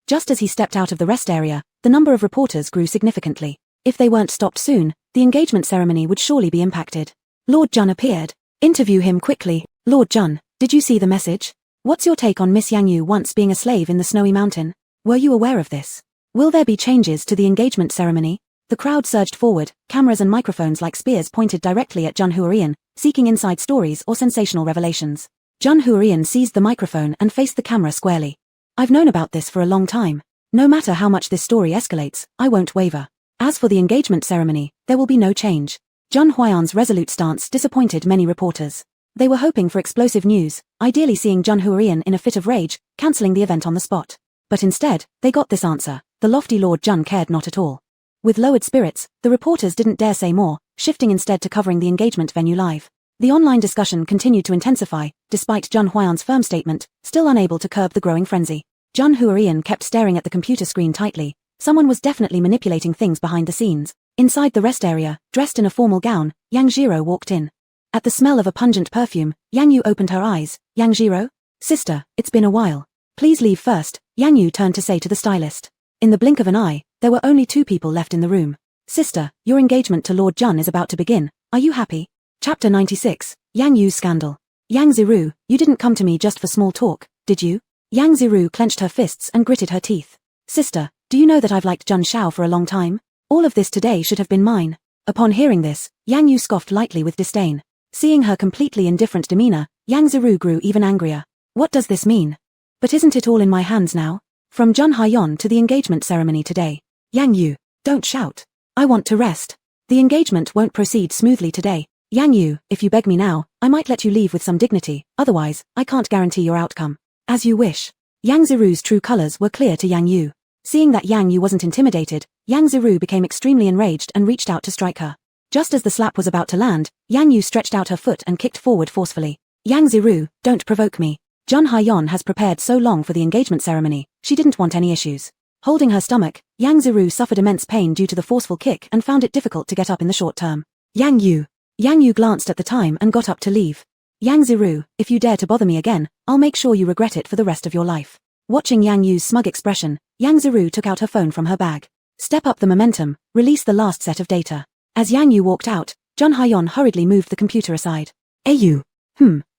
Just as he stepped out of the rest area, the number of reporters grew significantly. If they weren't stopped soon, the engagement ceremony would surely be impacted. Lord Jun appeared. "Interview him quickly." "Lord Jun, did you see the message? What's your take on Miss Yang Yu once being a slave in the snowy mountain? Were you aware of this? Will there be changes to the engagement ceremony?" The crowd surged forward, cameras and microphones like spears pointed directly at Jun Huarian, seeking inside stories or sensational revelations. Jun Huarian seized the microphone and faced the camera squarely. "I've known about this for a long time. No matter how much this story escalates, I won't waver. As for the engagement ceremony, there will be no change." Jun Huayan's resolute stance disappointed many reporters. They were hoping for explosive news, ideally seeing Jun Huarian in a fit of rage, cancelling the event on the spot. But instead, they got this answer: the lofty Lord Jun cared not at all. With lowered spirits, the reporters didn't dare say more, shifting instead to covering the engagement venue live. The online discussion continued to intensify, despite Jun Huayan's firm statement, still unable to curb the growing frenzy. Jun Huarian kept staring at the computer screen tightly. Someone was definitely manipulating things behind the scenes. Inside the rest area, dressed in a formal gown, Yang Jiro walked in. At the smell of a pungent perfume, Yang Yu opened her eyes. "Yang Jiro? Sister, it's been a while. Please leave first," Yang Yu turned to say to the stylist. In the blink of an eye, there were only 2 people left in the room. "Sister, your engagement to Lord Jun is about to begin. Are you happy?" Chapter 96, Yang Yu's Scandal. "Yang Ziru, you didn't come to me just for small talk, did you?" Yang Ziru clenched her fists and gritted her teeth. "Sister, do you know that I've liked Jun Shao for a long time? All of this today should have been mine." Upon hearing this, Yang Yu scoffed lightly with disdain. Seeing her completely indifferent demeanor, Yang Ziru grew even angrier. "What does this mean? But isn't it all in my hands now? From Jun Haiyan to the engagement ceremony today." "Yang Yu, don't shout. I want to rest. The engagement won't proceed smoothly today. Yang Yu, if you beg me now, I might let you leave with some dignity, otherwise, I can't guarantee your outcome." "As you wish." Yang Ziru's true colors were clear to Yang Yu. Seeing that Yang Yu wasn't intimidated, Yang Ziru became extremely enraged and reached out to strike her. Just as the slap was about to land, Yang Yu stretched out her foot and kicked forward forcefully. "Yang Ziru, don't provoke me. Jun Hyeon has prepared so long for the engagement ceremony, she didn't want any issues. Holding her stomach, Yang Ziru suffered immense pain due to the forceful kick and found it difficult to get up in the short term. Yang Yu glanced at the time and got up to leave. Yang Ziru, if you dare to bother me again, I'll make sure you regret it for the rest of your life. Watching Yang Yu's smug expression, Yang Ziru took out her phone from her bag. Step up the momentum, release the last set of data. As Yang Yu walked out, Jun Hyeon hurriedly moved the computer aside. Ayu.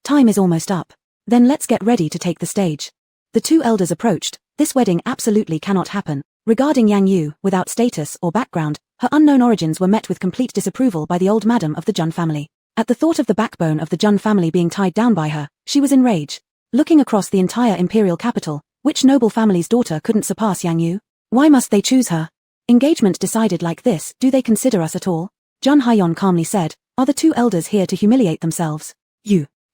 Time is almost up. Then let's get ready to take the stage. The two elders approached. This wedding absolutely cannot happen. Regarding Yang Yu, without status or background, her unknown origins were met with complete disapproval by the old madam of the Jun family. At the thought of the backbone of the Jun family being tied down by her, she was enraged. Looking across the entire imperial capital, which noble family's daughter couldn't surpass Yang Yu? Why must they choose her? Engagement decided like this, do they consider us at all? Jun Hyeon calmly said, are the two elders here to humiliate themselves?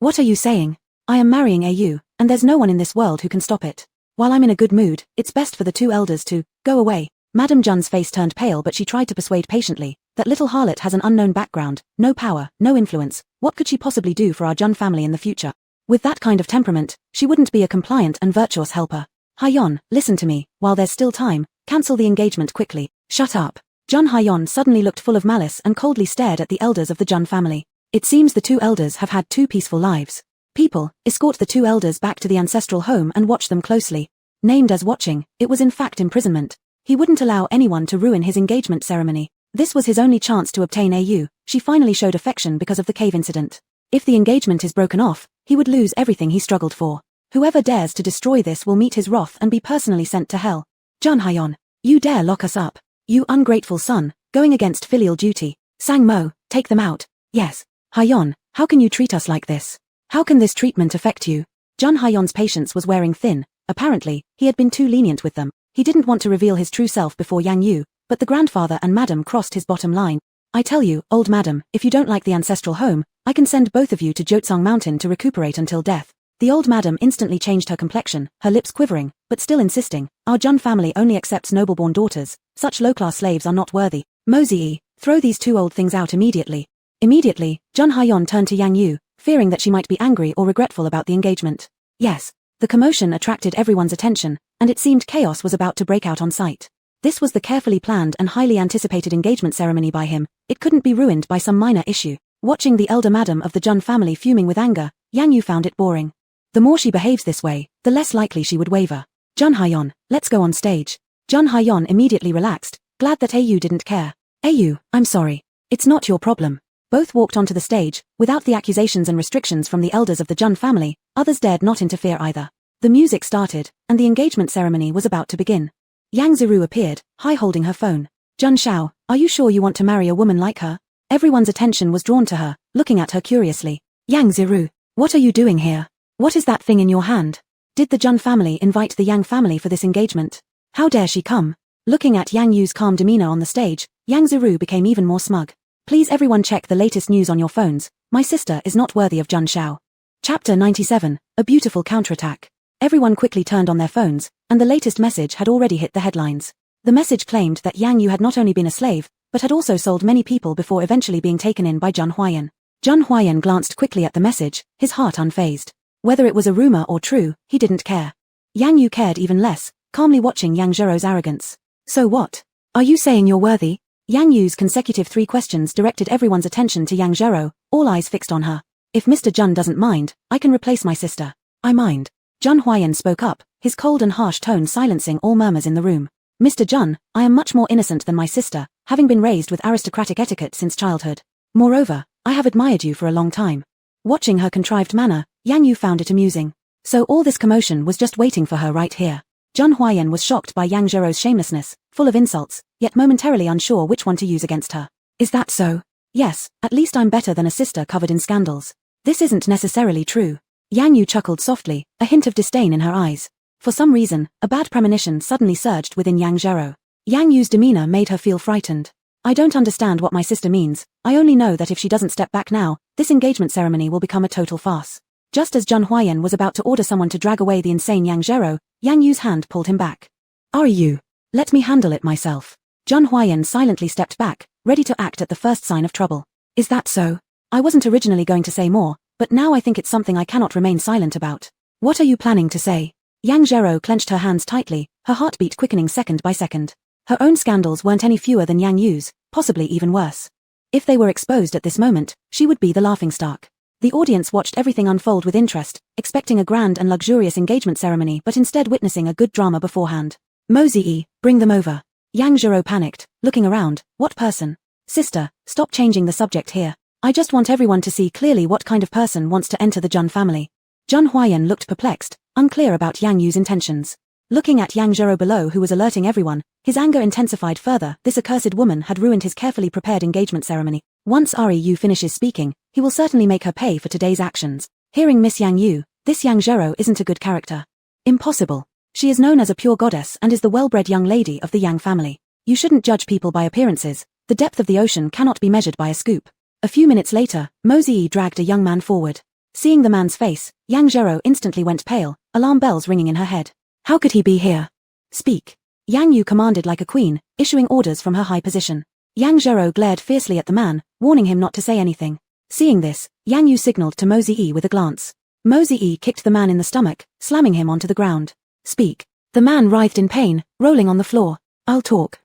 What are you saying? I am marrying Ayu, and there's no one in this world who can stop it. While I'm in a good mood, it's best for the two elders to go away. Madame Jun's face turned pale, but she tried to persuade patiently. That little harlot has an unknown background, no power, no influence. What could she possibly do for our Jun family in the future? With that kind of temperament, she wouldn't be a compliant and virtuous helper. Hyeon, listen to me, while there's still time, cancel the engagement quickly. Shut up. Jun Hyeon suddenly looked full of malice and coldly stared at the elders of the Jun family. It seems the two elders have had two peaceful lives. People, escort the two elders back to the ancestral home and watch them closely. Named as watching, it was in fact imprisonment. He wouldn't allow anyone to ruin his engagement ceremony. This was his only chance to obtain Ayu. She finally showed affection because of the cave incident. If the engagement is broken off, he would lose everything he struggled for. Whoever dares to destroy this will meet his wrath and be personally sent to hell. Jun Hyeon, you dare lock us up? You ungrateful son, going against filial duty. Sang Mo, take them out. Yes. Hyeon, how can you treat us like this? How can this treatment affect you? Jun Hyeon's patience was wearing thin. Apparently, he had been too lenient with them. He didn't want to reveal his true self before Yang Yu, but the grandfather and madam crossed his bottom line. I tell you, old madam, if you don't like the ancestral home, I can send both of you to Joseong Mountain to recuperate until death. The old madam instantly changed her complexion, her lips quivering, but still insisting, our Jun family only accepts noble-born daughters. Such low-class slaves are not worthy. Mosey, throw these two old things out immediately. Immediately, Jun Hyeon turned to Yang Yu, fearing that she might be angry or regretful about the engagement. Yes. The commotion attracted everyone's attention, and it seemed chaos was about to break out on sight. This was the carefully planned and highly anticipated engagement ceremony by him. It couldn't be ruined by some minor issue. Watching the elder madam of the Jun family fuming with anger, Yang Yu found it boring. The more she behaves this way, the less likely she would waver. Jun Hyeon, let's go on stage. Jun Hyeon immediately relaxed, glad that Ayu didn't care. Ayu, I'm sorry. It's not your problem. Both walked onto the stage. Without the accusations and restrictions from the elders of the Jun family, others dared not interfere either. The music started, and the engagement ceremony was about to begin. Yang Ziru appeared, high-holding her phone. Jun Shao, are you sure you want to marry a woman like her? Everyone's attention was drawn to her, looking at her curiously. Yang Ziru, what are you doing here? What is that thing in your hand? Did the Jun family invite the Yang family for this engagement? How dare she come? Looking at Yang Yu's calm demeanor on the stage, Yang Ziru became even more smug. Please everyone check the latest news on your phones. My sister is not worthy of Jun Shao. Chapter 97, A Beautiful Counterattack. Everyone quickly turned on their phones, and the latest message had already hit the headlines. The message claimed that Yang Yu had not only been a slave, but had also sold many people before eventually being taken in by Jun Hyeon. Jun Hyeon glanced quickly at the message, his heart unfazed. Whether it was a rumor or true, he didn't care. Yang Yu cared even less, calmly watching Yang Zherou's arrogance. So what? Are you saying you're worthy? Yang Yu's consecutive 3 questions directed everyone's attention to Yang Zherou, all eyes fixed on her. If Mr. Jun doesn't mind, I can replace my sister. I mind. Jun Hyeon spoke up, his cold and harsh tone silencing all murmurs in the room. Mr. Jun, I am much more innocent than my sister, having been raised with aristocratic etiquette since childhood. Moreover, I have admired you for a long time. Watching her contrived manner, Yang Yu found it amusing. So all this commotion was just waiting for her right here. Jun Hyeon was shocked by Yang Zherou's shamelessness, full of insults, yet momentarily unsure which one to use against her. Is that so? Yes, at least I'm better than a sister covered in scandals. This isn't necessarily true. Yang Yu chuckled softly, a hint of disdain in her eyes. For some reason, a bad premonition suddenly surged within Yang Zherou. Yang Yu's demeanor made her feel frightened. I don't understand what my sister means. I only know that if she doesn't step back now, this engagement ceremony will become a total farce. Just as Jun Hyeon was about to order someone to drag away the insane Yang Zherou, Yang Yu's hand pulled him back. Are you? Let me handle it myself. Jun Hyeon silently stepped back, ready to act at the first sign of trouble. Is that so? I wasn't originally going to say more, but now I think it's something I cannot remain silent about. What are you planning to say? Yang Zhero clenched her hands tightly, her heartbeat quickening second by second. Her own scandals weren't any fewer than Yang Yu's, possibly even worse. If they were exposed at this moment, she would be the laughingstock. The audience watched everything unfold with interest, expecting a grand and luxurious engagement ceremony but instead witnessing a good drama beforehand. Mosey, bring them over. Yang Zhero panicked, looking around. What person? Sister, stop changing the subject here. I just want everyone to see clearly what kind of person wants to enter the Jun family. Jun Huayan looked perplexed, unclear about Yang Yu's intentions. Looking at Yang Zhero below who was alerting everyone, his anger intensified further. This accursed woman had ruined his carefully prepared engagement ceremony. Once Yu finishes speaking, he will certainly make her pay for today's actions. Hearing Miss Yang Yu, this Yang Zhero isn't a good character. Impossible. She is known as a pure goddess and is the well-bred young lady of the Yang family. You shouldn't judge people by appearances. The depth of the ocean cannot be measured by a scoop. A few minutes later, Mosey dragged a young man forward. Seeing the man's face, Yang Zhero instantly went pale, alarm bells ringing in her head. How could he be here? Speak. Yang Yu commanded like a queen, issuing orders from her high position. Yang Zhero glared fiercely at the man, warning him not to say anything. Seeing this, Yang Yu signaled to Mosey with a glance. Mosey kicked the man in the stomach, slamming him onto the ground. Speak. The man writhed in pain, rolling on the floor. I'll talk.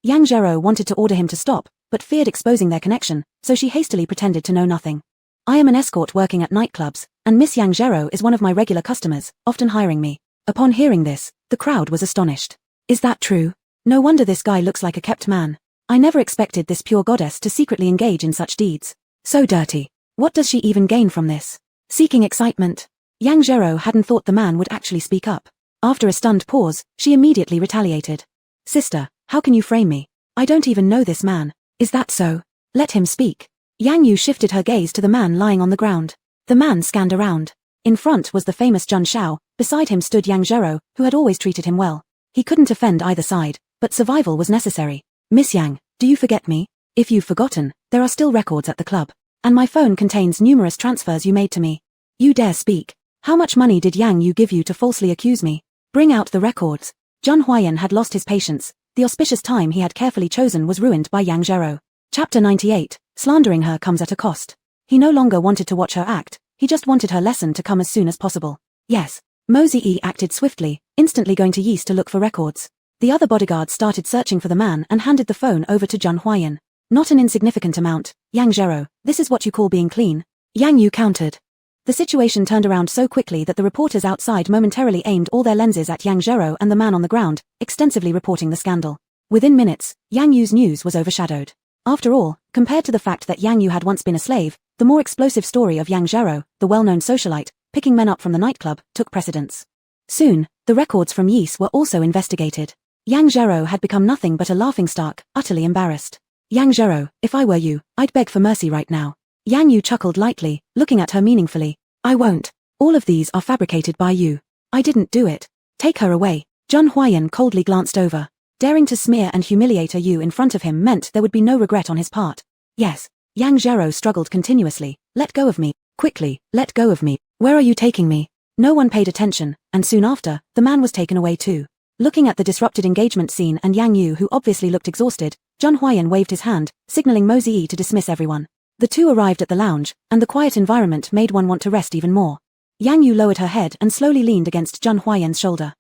Yang Zhero wanted to order him to stop, but feared exposing their connection, so she hastily pretended to know nothing. I am an escort working at nightclubs, and Miss Yang Zhero is one of my regular customers, often hiring me. Upon hearing this, the crowd was astonished. Is that true? No wonder this guy looks like a kept man. I never expected this pure goddess to secretly engage in such deeds. So dirty. What does she even gain from this? Seeking excitement. Yang Zhero hadn't thought the man would actually speak up. After a stunned pause, she immediately retaliated. Sister, how can you frame me? I don't even know this man. Is that so? Let him speak. Yang Yu shifted her gaze to the man lying on the ground. The man scanned around. In front was the famous Jun Shao, beside him stood Yang Zhero, who had always treated him well. He couldn't offend either side, but survival was necessary. Miss Yang, do you forget me? If you've forgotten, there are still records at the club. And my phone contains numerous transfers you made to me. You dare speak. How much money did Yang Yu give you to falsely accuse me? Bring out the records. Jun Huayan had lost his patience. The auspicious time he had carefully chosen was ruined by Yang Zhero. Chapter 98, slandering her comes at a cost. He no longer wanted to watch her act, he just wanted her lesson to come as soon as possible. Yes. Mosey acted swiftly, instantly going to Yeast to look for records. The other bodyguards started searching for the man and handed the phone over to Jun Huayan. Not an insignificant amount. Yang Zhero, this is what you call being clean. Yang Yu countered. The situation turned around so quickly that the reporters outside momentarily aimed all their lenses at Yang Zhero and the man on the ground, extensively reporting the scandal. Within minutes, Yang Yu's news was overshadowed. After all, compared to the fact that Yang Yu had once been a slave, the more explosive story of Yang Zhero, the well-known socialite, picking men up from the nightclub, took precedence. Soon, the records from Yeast were also investigated. Yang Zhero had become nothing but a laughingstock, utterly embarrassed. Yang Zhero, if I were you, I'd beg for mercy right now. Yang Yu chuckled lightly, looking at her meaningfully. I won't. All of these are fabricated by you. I didn't do it. Take her away. Jun Huayan coldly glanced over. Daring to smear and humiliate Yu in front of him meant there would be no regret on his part. Yes. Yang Zhero struggled continuously. Let go of me. Quickly, let go of me. Where are you taking me? No one paid attention, and soon after, the man was taken away too. Looking at the disrupted engagement scene and Yang Yu who obviously looked exhausted, Jun Huayan waved his hand, signaling Mosey to dismiss everyone. The two arrived at the lounge, and the quiet environment made one want to rest even more. Yang Yu lowered her head and slowly leaned against Jun Huayan's shoulder.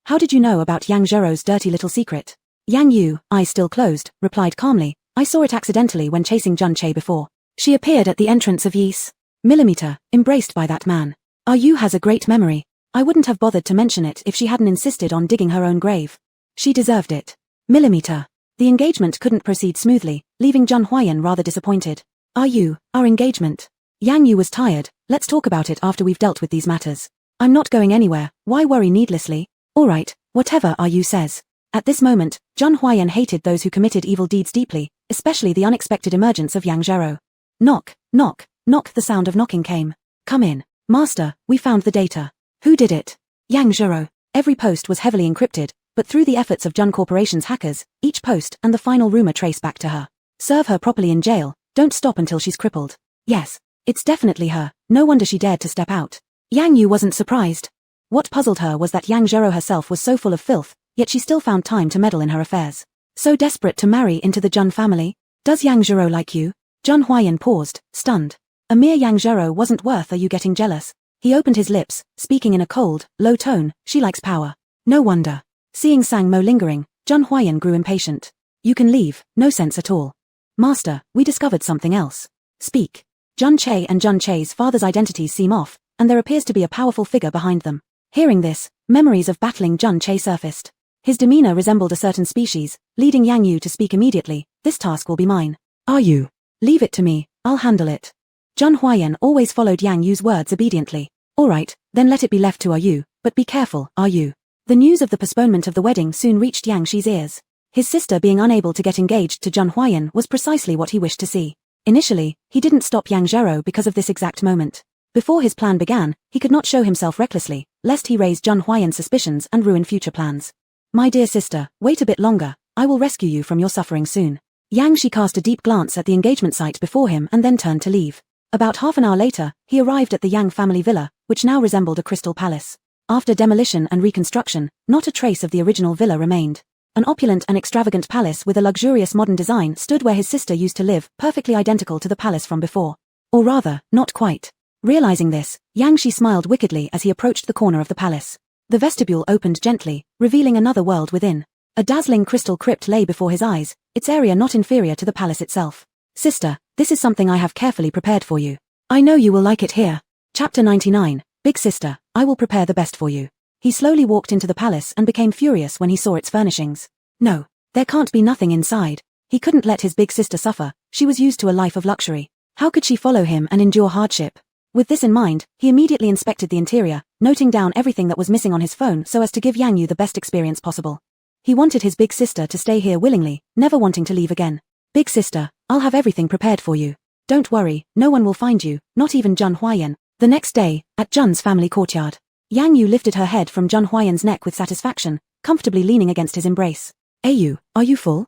How did you know about Yang Zhero's dirty little secret? Yang Yu, eyes still closed, replied calmly, I saw it accidentally when chasing Jun Che before. She appeared at the entrance of Yeast. Millimeter, embraced by that man. Yu has a great memory. I wouldn't have bothered to mention it if she hadn't insisted on digging her own grave. She deserved it. Millimeter. The engagement couldn't proceed smoothly, leaving Jun Huayan rather disappointed. Our engagement. Yang Yu was tired, let's talk about it after we've dealt with these matters. I'm not going anywhere, why worry needlessly? Alright, whatever Yu says. At this moment, Jun Huayan hated those who committed evil deeds deeply, especially the unexpected emergence of Yang Zhero. Knock, knock, knock, the sound of knocking came. Come in. Master, we found the data. Who did it? Yang Zhero. Every post was heavily encrypted, but through the efforts of Jun Corporation's hackers, each post and the final rumor trace back to her. Serve her properly in jail, don't stop until she's crippled. Yes, it's definitely her, no wonder she dared to step out. Yang Yu wasn't surprised. What puzzled her was that Yang Zhero herself was so full of filth, yet she still found time to meddle in her affairs. So desperate to marry into the Jun family? Does Yang Zhero like you? Jun Huayan paused, stunned. A mere Yang Zhero wasn't worth you getting jealous. He opened his lips, speaking in a cold, low tone, "She likes power." No wonder. Seeing Sang Mo lingering, Zhang Huayan grew impatient. "You can leave, no sense at all." "Master, we discovered something else." "Speak." Zhun Che and Zhun Che's father's identities seem off, and there appears to be a powerful figure behind them. Hearing this, memories of battling Zhun Che surfaced. His demeanor resembled a certain species, leading Yang Yu to speak immediately. "This task will be mine." "Are you?" "Leave it to me, I'll handle it." Zhun Huayan always followed Yang Yu's words obediently. "All right, then let it be left to Are You, but be careful, Are You." The news of the postponement of the wedding soon reached Yang Shi's ears. His sister being unable to get engaged to Zhun Huayan was precisely what he wished to see. Initially, he didn't stop Yang Zhero because of this exact moment. Before his plan began, he could not show himself recklessly, lest he raise Zhun Huayan's suspicions and ruin future plans. "My dear sister, wait a bit longer, I will rescue you from your suffering soon." Yang Shi cast a deep glance at the engagement site before him and then turned to leave. About half an hour later, he arrived at the Yang family villa, which now resembled a crystal palace. After demolition and reconstruction, not a trace of the original villa remained. An opulent and extravagant palace with a luxurious modern design stood where his sister used to live, perfectly identical to the palace from before. Or rather, not quite. Realizing this, Yang Shi smiled wickedly as he approached the corner of the palace. The vestibule opened gently, revealing another world within. A dazzling crystal crypt lay before his eyes, its area not inferior to the palace itself. "Sister, this is something I have carefully prepared for you. I know you will like it here." Chapter 99, Big Sister, I will prepare the best for you. He slowly walked into the palace and became furious when he saw its furnishings. No, there can't be nothing inside. He couldn't let his big sister suffer, she was used to a life of luxury. How could she follow him and endure hardship? With this in mind, he immediately inspected the interior, noting down everything that was missing on his phone so as to give Yang Yu the best experience possible. He wanted his big sister to stay here willingly, never wanting to leave again. "Big sister, I'll have everything prepared for you. Don't worry, no one will find you, not even Zhun Huayan." The next day, at Zhun's family courtyard, Yang Yu lifted her head from Zhun Huayan's neck with satisfaction, comfortably leaning against his embrace. "Ayu, are you full?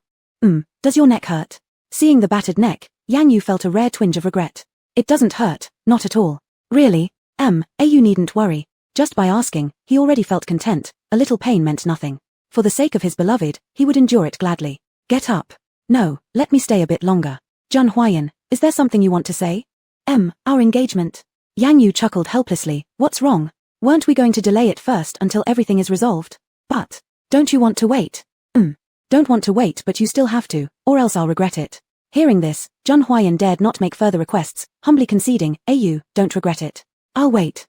Does your neck hurt?" Seeing the battered neck, Yang Yu felt a rare twinge of regret. "It doesn't hurt, not at all." "Really? Ayu needn't worry." Just by asking, he already felt content, a little pain meant nothing. For the sake of his beloved, he would endure it gladly. "Get up." "No, let me stay a bit longer." "Zhun Huayan, is there something you want to say?" Our engagement." Yang Yu chuckled helplessly. "What's wrong? Weren't we going to delay it first until everything is resolved?" "But, don't you want to wait?" Don't want to wait, but you still have to, or else I'll regret it." Hearing this, Zhun Huayan dared not make further requests, humbly conceding, "Ayu, don't regret it." "I'll wait."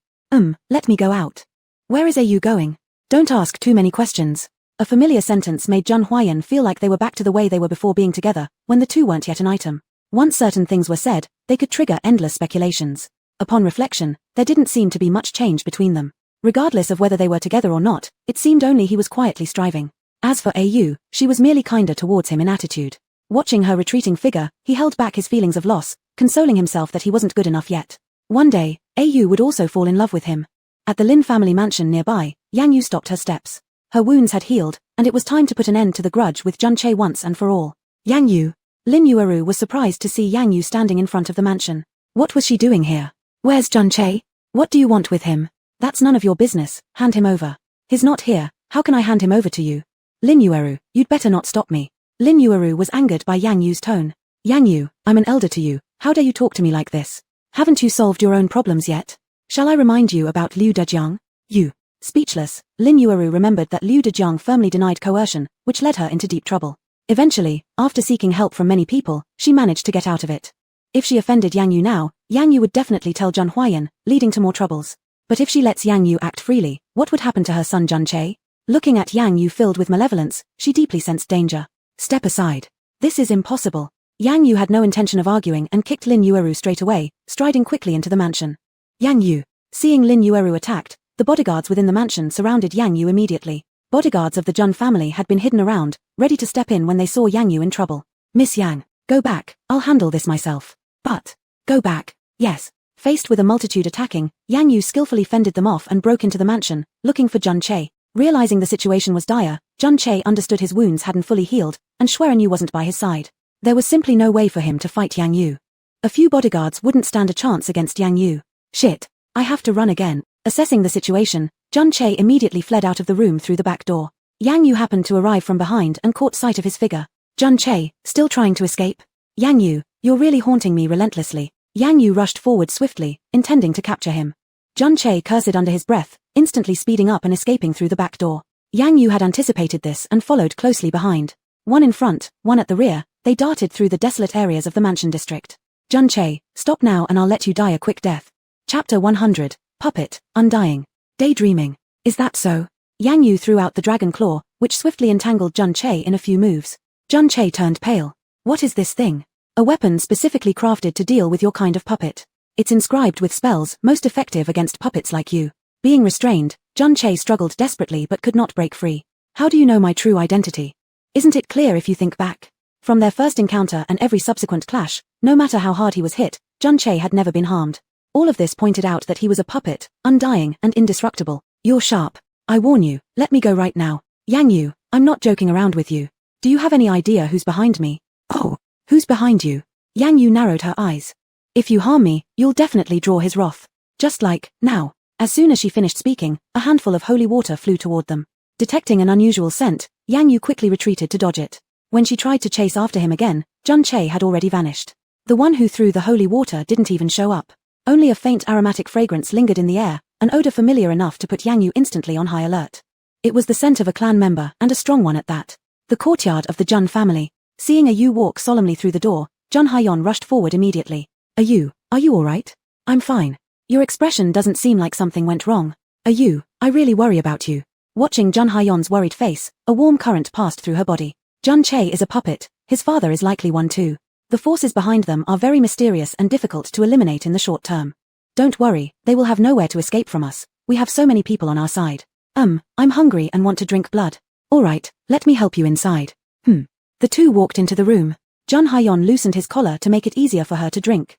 Let me go out." "Where is Ayu going?" "Don't ask too many questions." A familiar sentence made Zhun Huayan feel like they were back to the way they were before being together, when the two weren't yet an item. Once certain things were said, they could trigger endless speculations. Upon reflection, there didn't seem to be much change between them. Regardless of whether they were together or not, it seemed only he was quietly striving. As for Ayu, she was merely kinder towards him in attitude. Watching her retreating figure, he held back his feelings of loss, consoling himself that he wasn't good enough yet. One day, Ayu would also fall in love with him. At the Lin family mansion nearby, Yang Yu stopped her steps. Her wounds had healed, and it was time to put an end to the grudge with Zhun Che once and for all. "Yang Yu." Lin Yueru was surprised to see Yang Yu standing in front of the mansion. What was she doing here? "Where's Zhun Che? What do you want with him?" "That's none of your business, hand him over." "He's not here, how can I hand him over to you?" "Lin Yueru, you'd better not stop me." Lin Yueru was angered by Yang Yu's tone. "Yang Yu, I'm an elder to you, how dare you talk to me like this? Haven't you solved your own problems yet? Shall I remind you about Liu Dejiang?" "You." Speechless, Lin Yueru remembered that Liu Dejiang firmly denied coercion, which led her into deep trouble. Eventually, after seeking help from many people, she managed to get out of it. If she offended Yang Yu now, Yang Yu would definitely tell Zhun Huayan, leading to more troubles. But if she lets Yang Yu act freely, what would happen to her son Zhun Che? Looking at Yang Yu filled with malevolence, she deeply sensed danger. "Step aside. This is impossible." Yang Yu had no intention of arguing and kicked Lin Yueru straight away, striding quickly into the mansion. Yang Yu. Seeing Lin Yueru attacked, the bodyguards within the mansion surrounded Yang Yu immediately. Bodyguards of the Zhun family had been hidden around, ready to step in when they saw Yang Yu in trouble. "Miss Yang, go back, I'll handle this myself." "But, go back." "Yes." Faced with a multitude attacking, Yang Yu skillfully fended them off and broke into the mansion, looking for Zhun Che. Realizing the situation was dire, Zhun Che understood his wounds hadn't fully healed, and Xueren Yu wasn't by his side. There was simply no way for him to fight Yang Yu. A few bodyguards wouldn't stand a chance against Yang Yu. "Shit, I have to run again." Assessing the situation, Zhun Che immediately fled out of the room through the back door. Yang Yu happened to arrive from behind and caught sight of his figure. "Zhun Che, still trying to escape?" "Yang Yu, you're really haunting me relentlessly." Yang Yu rushed forward swiftly, intending to capture him. Jun Che cursed under his breath, instantly speeding up and escaping through the back door. Yang Yu had anticipated this and followed closely behind. One in front, one at the rear, they darted through the desolate areas of the mansion district. Jun Che, stop now and I'll let you die a quick death. Chapter 100, Puppet, Undying. Daydreaming. Is that so? Yang Yu threw out the dragon claw, which swiftly entangled Jun Che in a few moves. Jun Che turned pale. What is this thing? A weapon specifically crafted to deal with your kind of puppet. It's inscribed with spells, most effective against puppets like you. Being restrained, Jun Che struggled desperately but could not break free. How do you know my true identity? Isn't it clear if you think back? From their first encounter and every subsequent clash, no matter how hard he was hit, Jun Che had never been harmed. All of this pointed out that he was a puppet, undying and indestructible. You're sharp. I warn you, let me go right now. Yang Yu, I'm not joking around with you. Do you have any idea who's behind me? Oh, who's behind you? Yang Yu narrowed her eyes. If you harm me, you'll definitely draw his wrath. Just like, now. As soon as she finished speaking, a handful of holy water flew toward them. Detecting an unusual scent, Yang Yu quickly retreated to dodge it. When she tried to chase after him again, Jun Che had already vanished. The one who threw the holy water didn't even show up. Only a faint aromatic fragrance lingered in the air, an odor familiar enough to put Yang Yu instantly on high alert. It was the scent of a clan member, and a strong one at that. The courtyard of the Jun family. Seeing a Yu walk solemnly through the door, Jun Haiyan rushed forward immediately. Are you alright? I'm fine. Your expression doesn't seem like something went wrong. I really worry about you. Watching Jun Haiyan's worried face, a warm current passed through her body. Jun Che is a puppet, his father is likely one too. The forces behind them are very mysterious and difficult to eliminate in the short term. Don't worry, they will have nowhere to escape from us. We have so many people on our side. I'm hungry and want to drink blood. Alright, let me help you inside. The two walked into the room. Jun Haiyan loosened his collar to make it easier for her to drink.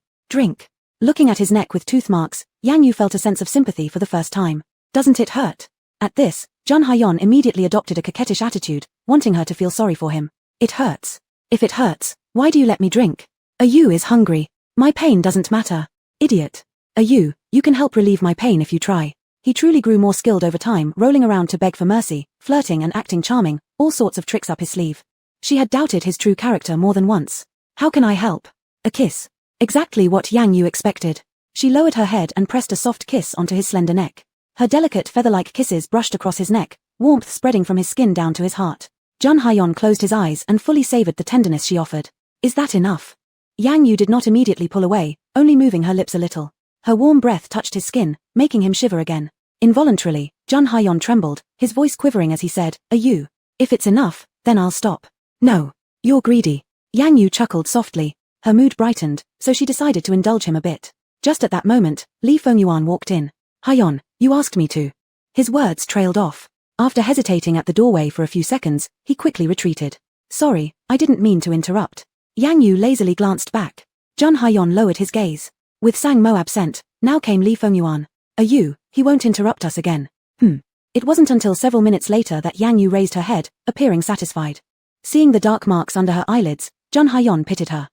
Looking at his neck with tooth marks, Yang Yu felt a sense of sympathy for the first time. Doesn't it hurt? At this, Jun Haiyan immediately adopted a coquettish attitude, wanting her to feel sorry for him. It hurts. If it hurts, why do you let me drink? You is hungry. My pain doesn't matter. Idiot. You can help relieve my pain if you try. He truly grew more skilled over time, rolling around to beg for mercy, flirting and acting charming, all sorts of tricks up his sleeve. She had doubted his true character more than once. How can I help? A kiss. Exactly what Yang Yu expected. She lowered her head and pressed a soft kiss onto his slender neck. Her delicate feather-like kisses brushed across his neck, warmth spreading from his skin down to his heart. Jun Haiyan closed his eyes and fully savored the tenderness she offered. Is that enough? Yang Yu did not immediately pull away, only moving her lips a little. Her warm breath touched his skin, making him shiver again. Involuntarily, Jun Haiyan trembled, his voice quivering as he said, If it's enough, then I'll stop. No. You're greedy. Yang Yu chuckled softly. Her mood brightened, so she decided to indulge him a bit. Just at that moment, Li Fengyuan walked in. Haiyan, you asked me to. His words trailed off. After hesitating at the doorway for a few seconds, he quickly retreated. Sorry, I didn't mean to interrupt. Yang Yu lazily glanced back. Jun Haiyan lowered his gaze. With Sang Mo absent, now came Li Fengyuan. He won't interrupt us again. It wasn't until several minutes later that Yang Yu raised her head, appearing satisfied. Seeing the dark marks under her eyelids, Jun Haiyan pitied her.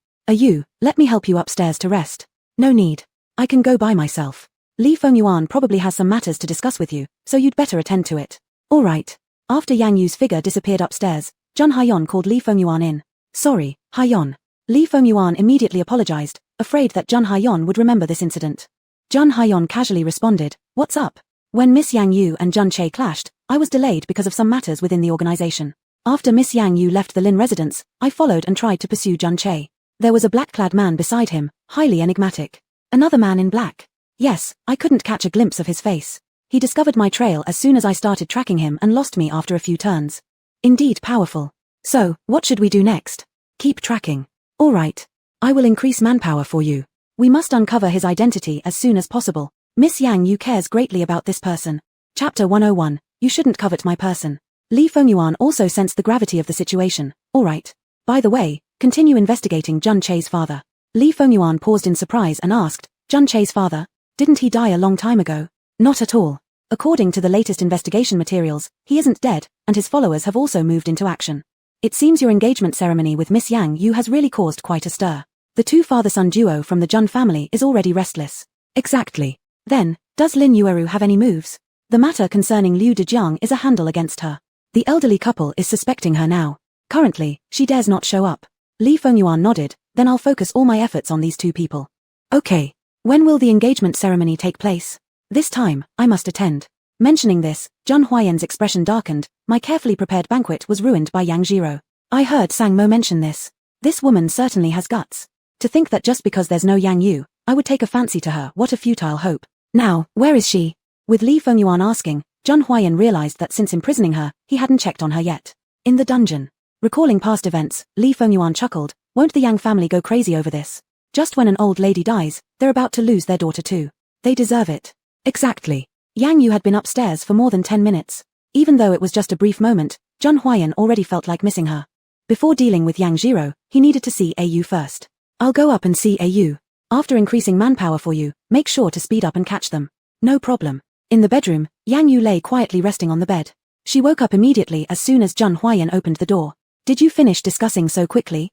Let me help you upstairs to rest. No need. I can go by myself. Li Fengyuan probably has some matters to discuss with you, so you'd better attend to it. Alright. After Yang Yu's figure disappeared upstairs, Jun Haiyan called Li Fengyuan in. Sorry, Haiyan. Li Fengyuan immediately apologized, afraid that Jun Haiyan would remember this incident. Jun Haiyan casually responded, What's up? When Miss Yang Yu and Jun Che clashed, I was delayed because of some matters within the organization. After Miss Yang Yu left the Lin residence, I followed and tried to pursue Jun Che. There was a black-clad man beside him, highly enigmatic. Another man in black. Yes, I couldn't catch a glimpse of his face. He discovered my trail as soon as I started tracking him and lost me after a few turns. Indeed powerful. So, what should we do next? Keep tracking. Alright. I will increase manpower for you. We must uncover his identity as soon as possible. Miss Yang Yu cares greatly about this person. Chapter 101, You shouldn't covet my person. Li Fengyuan also sensed the gravity of the situation. Alright. By the way, continue investigating Jun Che's father. Li Fengyuan paused in surprise and asked, Jun Che's father? Didn't he die a long time ago? Not at all. According to the latest investigation materials, he isn't dead, and his followers have also moved into action. It seems your engagement ceremony with Miss Yang Yu has really caused quite a stir. The two father-son duo from the Jun family is already restless. Exactly. Then, does Lin Yueru have any moves? The matter concerning Liu Dejiang is a handle against her. The elderly couple is suspecting her now. Currently, she dares not show up. Li Fengyuan nodded, then I'll focus all my efforts on these two people. Okay. When will the engagement ceremony take place? This time, I must attend. Mentioning this, Zhang Huayan's expression darkened. My carefully prepared banquet was ruined by Yang Jiro. I heard Sang Mo mention this. This woman certainly has guts. To think that just because there's no Yang Yu, I would take a fancy to her, what a futile hope. Now, where is she? With Li Fengyuan asking, Zhang Huayan realized that since imprisoning her, he hadn't checked on her yet. In the dungeon. Recalling past events, Li Fengyuan chuckled, won't the Yang family go crazy over this? Just when an old lady dies, they're about to lose their daughter too. They deserve it. Exactly. Yang Yu had been upstairs for more than 10 minutes. Even though it was just a brief moment, Zhang Huayan already felt like missing her. Before dealing with Yang Jiro, he needed to see AU first. I'll go up and see AU. After increasing manpower for you, make sure to speed up and catch them. No problem. In the bedroom, Yang Yu lay quietly resting on the bed. She woke up immediately as soon as Zhang Huayan opened the door. Did you finish discussing so quickly?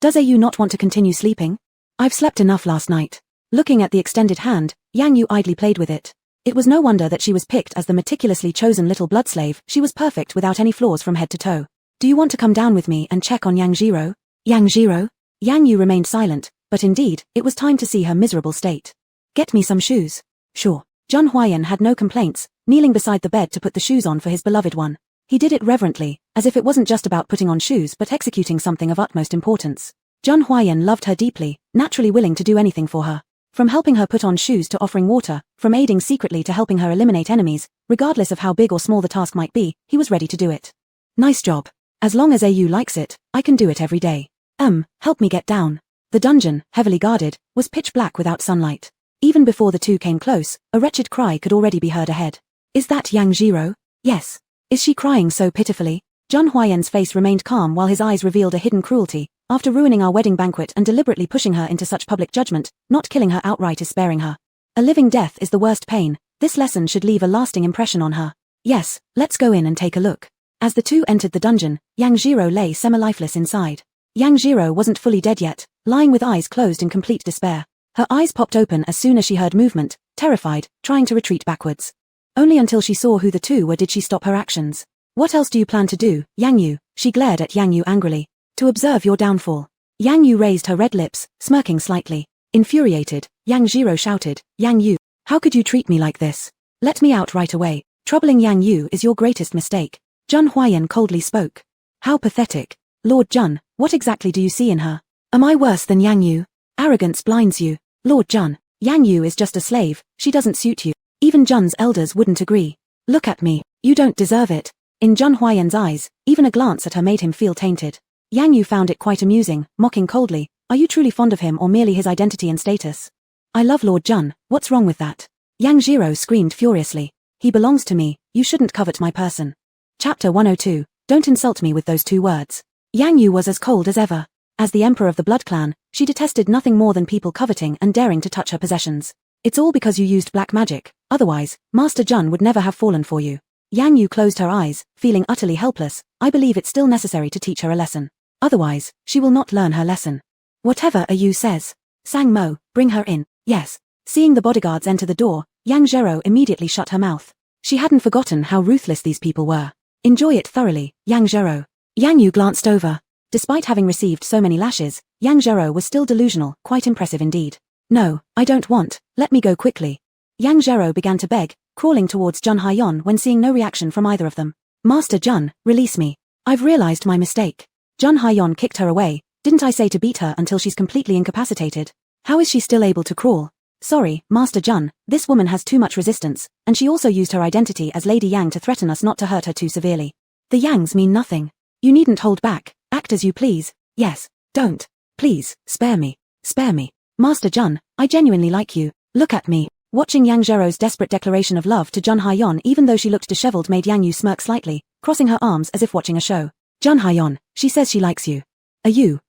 Does AU not want to continue sleeping? I've slept enough last night. Looking at the extended hand, Yang Yu idly played with it. It was no wonder that she was picked as the meticulously chosen little blood slave. She was perfect without any flaws from head to toe. Do you want to come down with me and check on Yang Jiro? Yang Jiro? Yang Yu remained silent, but indeed, it was time to see her miserable state. Get me some shoes. Sure. Zhang Huayan had no complaints, kneeling beside the bed to put the shoes on for his beloved one. He did it reverently, as if it wasn't just about putting on shoes but executing something of utmost importance. Zhang Huayan loved her deeply, naturally willing to do anything for her. From helping her put on shoes to offering water, from aiding secretly to helping her eliminate enemies, regardless of how big or small the task might be, he was ready to do it. Nice job. As long as AU likes it, I can do it every day. Help me get down. The dungeon, heavily guarded, was pitch black without sunlight. Even before the two came close, a wretched cry could already be heard ahead. Is that Yang Jiro? Yes. Is she crying so pitifully? Zhang Huayan's face remained calm while his eyes revealed a hidden cruelty. After ruining our wedding banquet and deliberately pushing her into such public judgment, not killing her outright is sparing her. A living death is the worst pain. This lesson should leave a lasting impression on her. Yes, let's go in and take a look. As the two entered the dungeon, Yang Jiro lay semi-lifeless inside. Yang Jiro wasn't fully dead yet, lying with eyes closed in complete despair. Her eyes popped open as soon as she heard movement, terrified, trying to retreat backwards. Only until she saw who the two were did she stop her actions. What else do you plan to do, Yang Yu? She glared at Yang Yu angrily. To observe your downfall. Yang Yu raised her red lips, smirking slightly. Infuriated, Yang Jiro shouted, Yang Yu, how could you treat me like this? Let me out right away. Troubling Yang Yu is your greatest mistake. Zhang Huayan coldly spoke. How pathetic. Lord Zhang, what exactly do you see in her? Am I worse than Yang Yu? Arrogance blinds you. Lord Zhang, Yang Yu is just a slave, she doesn't suit you. Even Zhang's elders wouldn't agree. Look at me, you don't deserve it. In Zhang Huayan's eyes, even a glance at her made him feel tainted. Yang Yu found it quite amusing, mocking coldly, are you truly fond of him or merely his identity and status? I love Lord Zhang, what's wrong with that? Yang Jiro screamed furiously. He belongs to me, you shouldn't covet my person. Chapter 102, don't insult me with those two words. Yang Yu was as cold as ever. As the emperor of the blood clan, she detested nothing more than people coveting and daring to touch her possessions. It's all because you used black magic, otherwise, Master Zhang would never have fallen for you. Yang Yu closed her eyes, feeling utterly helpless. I believe it's still necessary to teach her a lesson. Otherwise, she will not learn her lesson. Whatever Yu says. Sang Mo, bring her in. Yes. Seeing the bodyguards enter the door, Yang Jiro immediately shut her mouth. She hadn't forgotten how ruthless these people were. Enjoy it thoroughly, Yang Jiro. Yang Yu glanced over. Despite having received so many lashes, Yang Jiro was still delusional, quite impressive indeed. No, I don't want, let me go quickly. Yang Jiro began to beg, crawling towards Zhang Haiyan when seeing no reaction from either of them. Master Zhang, release me. I've realized my mistake. Zhang Haiyan kicked her away. Didn't I say to beat her until she's completely incapacitated? How is she still able to crawl? Sorry, Master Zhang, this woman has too much resistance, and she also used her identity as Lady Yang to threaten us not to hurt her too severely. The Yangs mean nothing. You needn't hold back, act as you please. Yes, don't. Please, spare me. Spare me. Master Zhang, I genuinely like you. Look at me. Watching Yang Jiro's desperate declaration of love to Zhang Haiyan even though she looked disheveled made Yang Yu smirk slightly, crossing her arms as if watching a show. Zhang Haiyan, she says she likes you.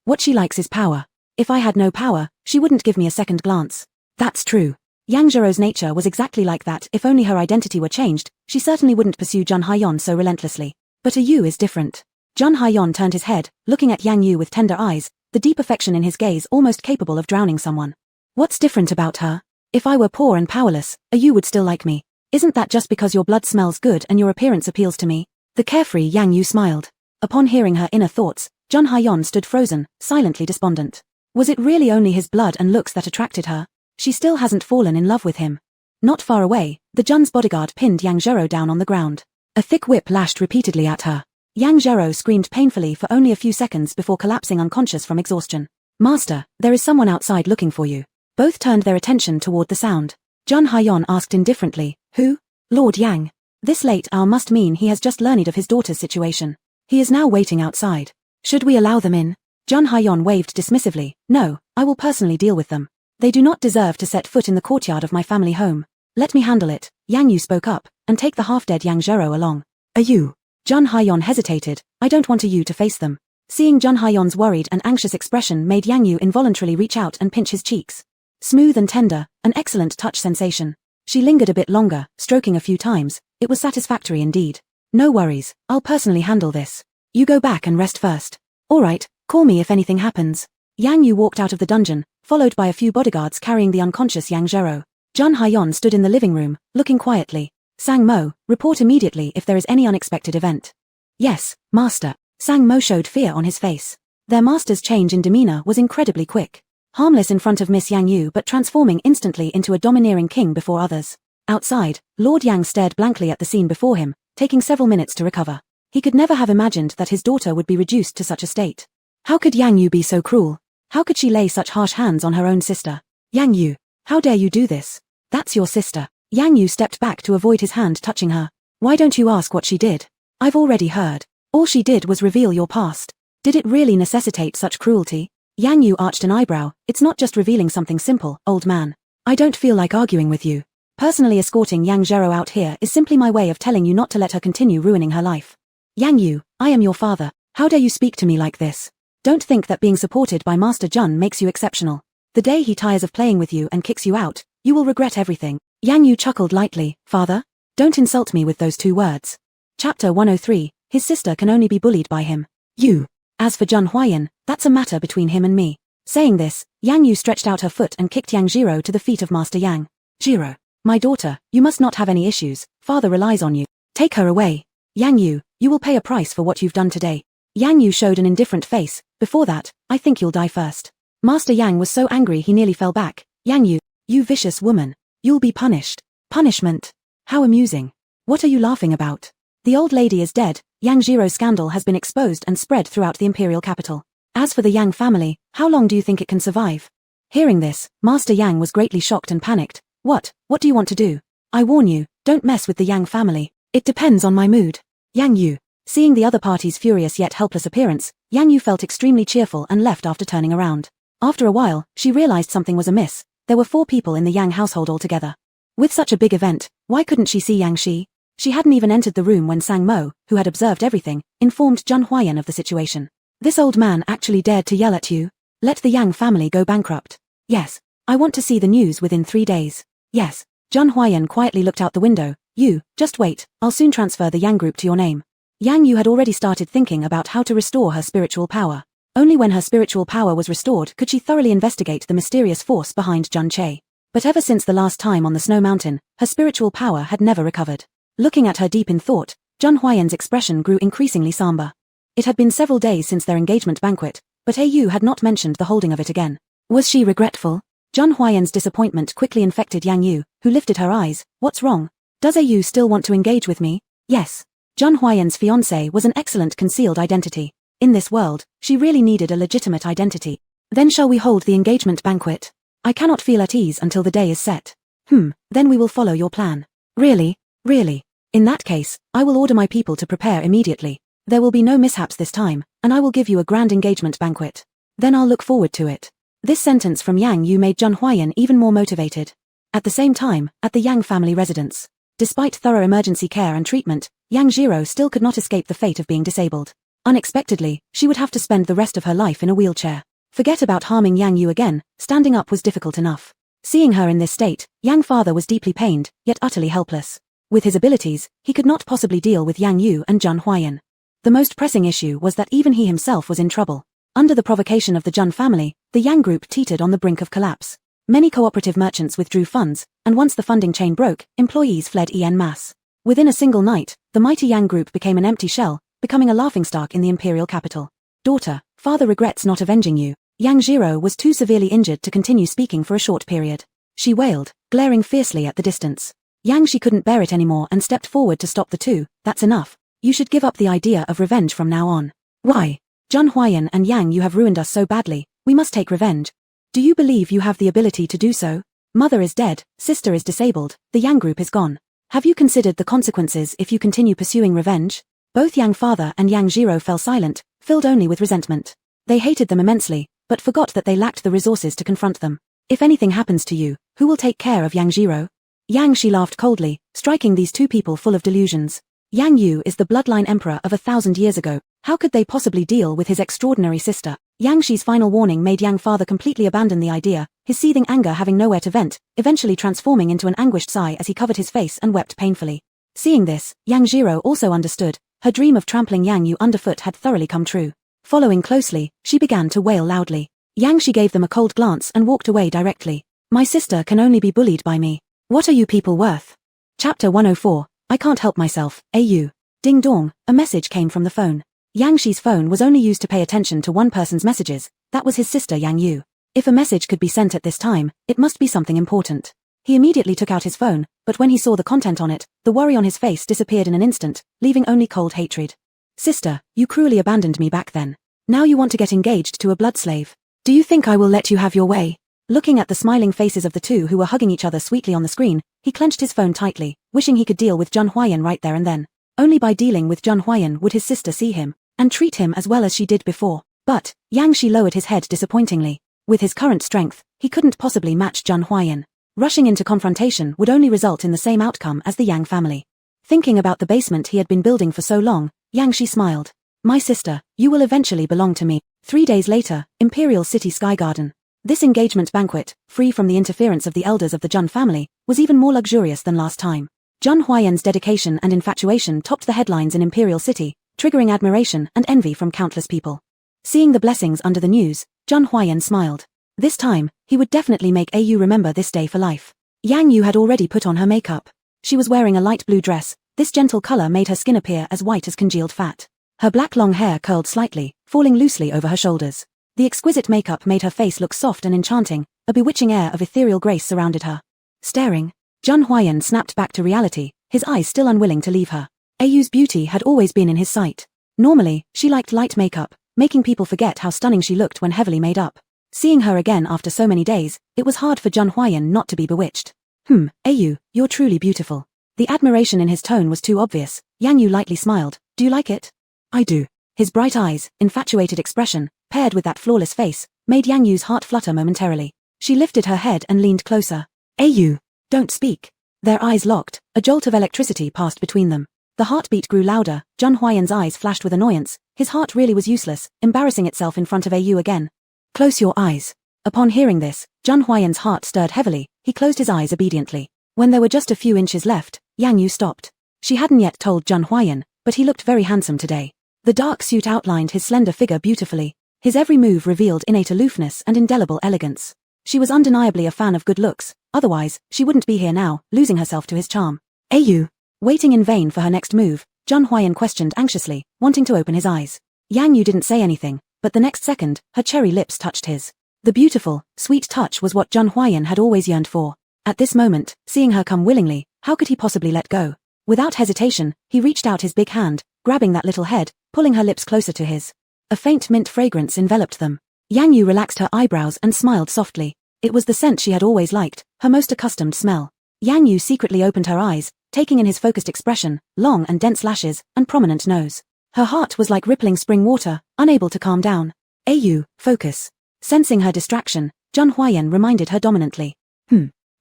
What she likes is power. If I had no power, she wouldn't give me a second glance. That's true. Yang Jiro's nature was exactly like that. If only her identity were changed, she certainly wouldn't pursue Zhang Haiyan so relentlessly. But Yu is different. Zhang Haiyan turned his head, looking at Yang Yu with tender eyes, the deep affection in his gaze almost capable of drowning someone. What's different about her? If I were poor and powerless, Yu would still like me. Isn't that just because your blood smells good and your appearance appeals to me? The carefree Yang Yu smiled. Upon hearing her inner thoughts, Zhang Haiyan stood frozen, silently despondent. Was it really only his blood and looks that attracted her? She still hasn't fallen in love with him. Not far away, the Jun's bodyguard pinned Yang Zhero down on the ground. A thick whip lashed repeatedly at her. Yang Zhero screamed painfully for only a few seconds before collapsing unconscious from exhaustion. Master, there is someone outside looking for you. Both turned their attention toward the sound. Jun Haiyan asked indifferently, who? Lord Yang. This late hour must mean he has just learned of his daughter's situation. He is now waiting outside. Should we allow them in? Jun Haiyan waved dismissively. No, I will personally deal with them. They do not deserve to set foot in the courtyard of my family home. Let me handle it. Yang Yu spoke up, and take the half-dead Yang Zhero along. Are you? Jun Haiyan hesitated. I don't want you to face them. Seeing Jun Haiyan's worried and anxious expression made Yang Yu involuntarily reach out and pinch his cheeks. Smooth and tender, an excellent touch sensation. She lingered a bit longer, stroking a few times. It was satisfactory indeed. No worries, I'll personally handle this. You go back and rest first. All right, call me if anything happens. Yang Yu walked out of the dungeon, followed by a few bodyguards carrying the unconscious Yang Zhero. Jun Haiyan stood in the living room, looking quietly. Sang Mo, report immediately if there is any unexpected event. Yes, master. Sang Mo showed fear on his face. Their master's change in demeanor was incredibly quick. Harmless in front of Miss Yang Yu but transforming instantly into a domineering king before others. Outside, Lord Yang stared blankly at the scene before him, taking several minutes to recover. He could never have imagined that his daughter would be reduced to such a state. How could Yang Yu be so cruel? How could she lay such harsh hands on her own sister? Yang Yu, how dare you do this? That's your sister. Yang Yu stepped back to avoid his hand touching her. Why don't you ask what she did? I've already heard. All she did was reveal your past. Did it really necessitate such cruelty? Yang Yu arched an eyebrow. It's not just revealing something simple, old man. I don't feel like arguing with you. Personally escorting Yang Zhero out here is simply my way of telling you not to let her continue ruining her life. Yang Yu, I am your father. How dare you speak to me like this? Don't think that being supported by Master Jun makes you exceptional. The day he tires of playing with you and kicks you out, you will regret everything. Yang Yu chuckled lightly. Father? Don't insult me with those two words. Chapter 103, his sister can only be bullied by him. You. As for Jun Huayan, that's a matter between him and me. Saying this, Yang Yu stretched out her foot and kicked Yang Zhero to the feet of Master Yang. Zhero, my daughter, you must not have any issues, father relies on you. Take her away. Yang Yu, you will pay a price for what you've done today. Yang Yu showed an indifferent face. Before that, I think you'll die first. Master Yang was so angry he nearly fell back. Yang Yu, you vicious woman. You'll be punished. Punishment. How amusing. What are you laughing about? The old lady is dead. Yang Zhero's scandal has been exposed and spread throughout the imperial capital. As for the Yang family, how long do you think it can survive? Hearing this, Master Yang was greatly shocked and panicked. What do you want to do? I warn you, don't mess with the Yang family. It depends on my mood. Yang Yu. Seeing the other party's furious yet helpless appearance, Yang Yu felt extremely cheerful and left after turning around. After a while, she realized something was amiss. There were 4 people in the Yang household altogether. With such a big event, why couldn't she see Yang Shi? She hadn't even entered the room when Sang Mo, who had observed everything, informed Jun Huayan of the situation. This old man actually dared to yell at you? Let the Yang family go bankrupt. Yes. I want to see the news within 3 days. Yes. Jun Huayan quietly looked out the window. You, just wait, I'll soon transfer the Yang group to your name. Yang Yu had already started thinking about how to restore her spiritual power. Only when her spiritual power was restored could she thoroughly investigate the mysterious force behind Jun Che. But ever since the last time on the Snow Mountain, her spiritual power had never recovered. Looking at her deep in thought, Jun Huayan's expression grew increasingly somber. It had been several days since their engagement banquet, but Yu had not mentioned the holding of it again. Was she regretful? Jun Huayan's disappointment quickly infected Yang Yu, who lifted her eyes. What's wrong? Does Yu still want to engage with me? Yes. Jun Huayan's fiancé was an excellent concealed identity. In this world, she really needed a legitimate identity. Then shall we hold the engagement banquet? I cannot feel at ease until the day is set. Then we will follow your plan. Really? Really? In that case, I will order my people to prepare immediately. There will be no mishaps this time, and I will give you a grand engagement banquet. Then I'll look forward to it. This sentence from Yang Yu made Jun Huayan even more motivated. At the same time, at the Yang family residence. Despite thorough emergency care and treatment, Yang Zhero still could not escape the fate of being disabled. Unexpectedly, she would have to spend the rest of her life in a wheelchair. Forget about harming Yang Yu again, standing up was difficult enough. Seeing her in this state, Yang father was deeply pained, yet utterly helpless. With his abilities, he could not possibly deal with Yang Yu and Jun Huayan. The most pressing issue was that even he himself was in trouble. Under the provocation of the Jun family, the Yang group teetered on the brink of collapse. Many cooperative merchants withdrew funds, and once the funding chain broke, employees fled en masse. Within a single night, the mighty Yang group became an empty shell, becoming a laughingstock in the imperial capital. Daughter, father regrets not avenging you. Yang Zhero was too severely injured to continue speaking for a short period. She wailed, glaring fiercely at the distance. Yang Shi couldn't bear it anymore and stepped forward to stop the two. That's enough. You should give up the idea of revenge from now on. Why? Zhang Huayan and Yang, you have ruined us so badly. We must take revenge. Do you believe you have the ability to do so? Mother is dead, sister is disabled, the Yang group is gone. Have you considered the consequences if you continue pursuing revenge? Both Yang father and Yang Jiro fell silent, filled only with resentment. They hated them immensely, but forgot that they lacked the resources to confront them. If anything happens to you, who will take care of Yang Jiro? Yang Shi laughed coldly, striking these two people full of delusions. Yang Yu is the bloodline emperor of 1,000 years ago. How could they possibly deal with his extraordinary sister? Yang Shi's final warning made Yang father completely abandon the idea, his seething anger having nowhere to vent, eventually transforming into an anguished sigh as he covered his face and wept painfully. Seeing this, Yang Jiro also understood. Her dream of trampling Yang Yu underfoot had thoroughly come true. Following closely, she began to wail loudly. Yang Shi gave them a cold glance and walked away directly. My sister can only be bullied by me. What are you people worth? Chapter 104. I can't help myself, AU. Ding dong, a message came from the phone. Yang Shi's phone was only used to pay attention to one person's messages. That was his sister Yang Yu. If a message could be sent at this time, it must be something important. He immediately took out his phone, but when he saw the content on it, the worry on his face disappeared in an instant, leaving only cold hatred. Sister, you cruelly abandoned me back then. Now you want to get engaged to a blood slave. Do you think I will let you have your way? Looking at the smiling faces of the two who were hugging each other sweetly on the screen, he clenched his phone tightly, wishing he could deal with Zhang Huayan right there and then. Only by dealing with Zhang Huayan would his sister see him, and treat him as well as she did before. But, Yang Shi lowered his head disappointingly. With his current strength, he couldn't possibly match Zhang Huayan. Rushing into confrontation would only result in the same outcome as the Yang family. Thinking about the basement he had been building for so long, Yang Shi smiled. My sister, you will eventually belong to me. 3 days later, Imperial City Sky Garden. This engagement banquet, free from the interference of the elders of the Jun family, was even more luxurious than last time. Zhang Huayan's dedication and infatuation topped the headlines in Imperial City, triggering admiration and envy from countless people. Seeing the blessings under the news, Zhang Huayan smiled. This time, he would definitely make AU remember this day for life. Yang Yu had already put on her makeup. She was wearing a light blue dress. This gentle color made her skin appear as white as congealed fat. Her black long hair curled slightly, falling loosely over her shoulders. The exquisite makeup made her face look soft and enchanting, a bewitching air of ethereal grace surrounded her. Staring, Zhang Huayan snapped back to reality, his eyes still unwilling to leave her. AU's beauty had always been in his sight. Normally, she liked light makeup, making people forget how stunning she looked when heavily made up. Seeing her again after so many days, it was hard for Zhang Huayan not to be bewitched. AU, you're truly beautiful. The admiration in his tone was too obvious. Yang Yu lightly smiled. Do you like it? I do. His bright eyes, infatuated expression, paired with that flawless face, made Yang Yu's heart flutter momentarily. She lifted her head and leaned closer. AU, don't speak. Their eyes locked, a jolt of electricity passed between them. The heartbeat grew louder, Zhang Huayan's eyes flashed with annoyance. His heart really was useless, embarrassing itself in front of AU again. Close your eyes. Upon hearing this, Zhang Huayan's heart stirred heavily, he closed his eyes obediently. When there were just a few inches left, Yang Yu stopped. She hadn't yet told Zhang Huayan, but he looked very handsome today. The dark suit outlined his slender figure beautifully. His every move revealed innate aloofness and indelible elegance. She was undeniably a fan of good looks, otherwise, she wouldn't be here now, losing herself to his charm. AU. Waiting in vain for her next move, Zhang Huayan questioned anxiously, wanting to open his eyes. Yang Yu didn't say anything, but the next second, her cherry lips touched his. The beautiful, sweet touch was what Zhang Huayan had always yearned for. At this moment, seeing her come willingly, how could he possibly let go? Without hesitation, he reached out his big hand, grabbing that little head, pulling her lips closer to his. A faint mint fragrance enveloped them. Yang Yu relaxed her eyebrows and smiled softly. It was the scent she had always liked, her most accustomed smell. Yang Yu secretly opened her eyes, taking in his focused expression, long and dense lashes, and prominent nose. Her heart was like rippling spring water, unable to calm down. AU, focus. Sensing her distraction, Zhang Huayan reminded her dominantly.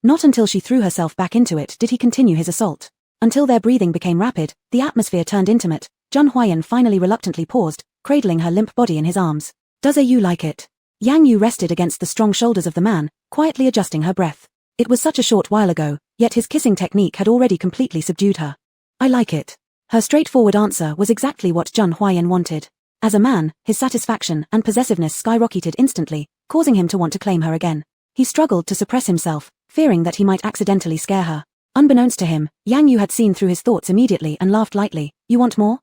Not until she threw herself back into it did he continue his assault. Until their breathing became rapid, the atmosphere turned intimate, Zhang Huayan finally reluctantly paused, cradling her limp body in his arms. Does AU like it? Yang Yu rested against the strong shoulders of the man, quietly adjusting her breath. It was such a short while ago, yet his kissing technique had already completely subdued her. I like it. Her straightforward answer was exactly what Zhang Huayan wanted. As a man, his satisfaction and possessiveness skyrocketed instantly, causing him to want to claim her again. He struggled to suppress himself, fearing that he might accidentally scare her. Unbeknownst to him, Yang Yu had seen through his thoughts immediately and laughed lightly. You want more?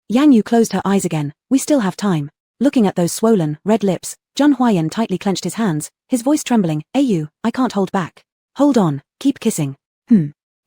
Yang Yu closed her eyes again. We still have time. Looking at those swollen, red lips, Zhang Huayan tightly clenched his hands, his voice trembling. AU, I can't hold back. Hold on, keep kissing.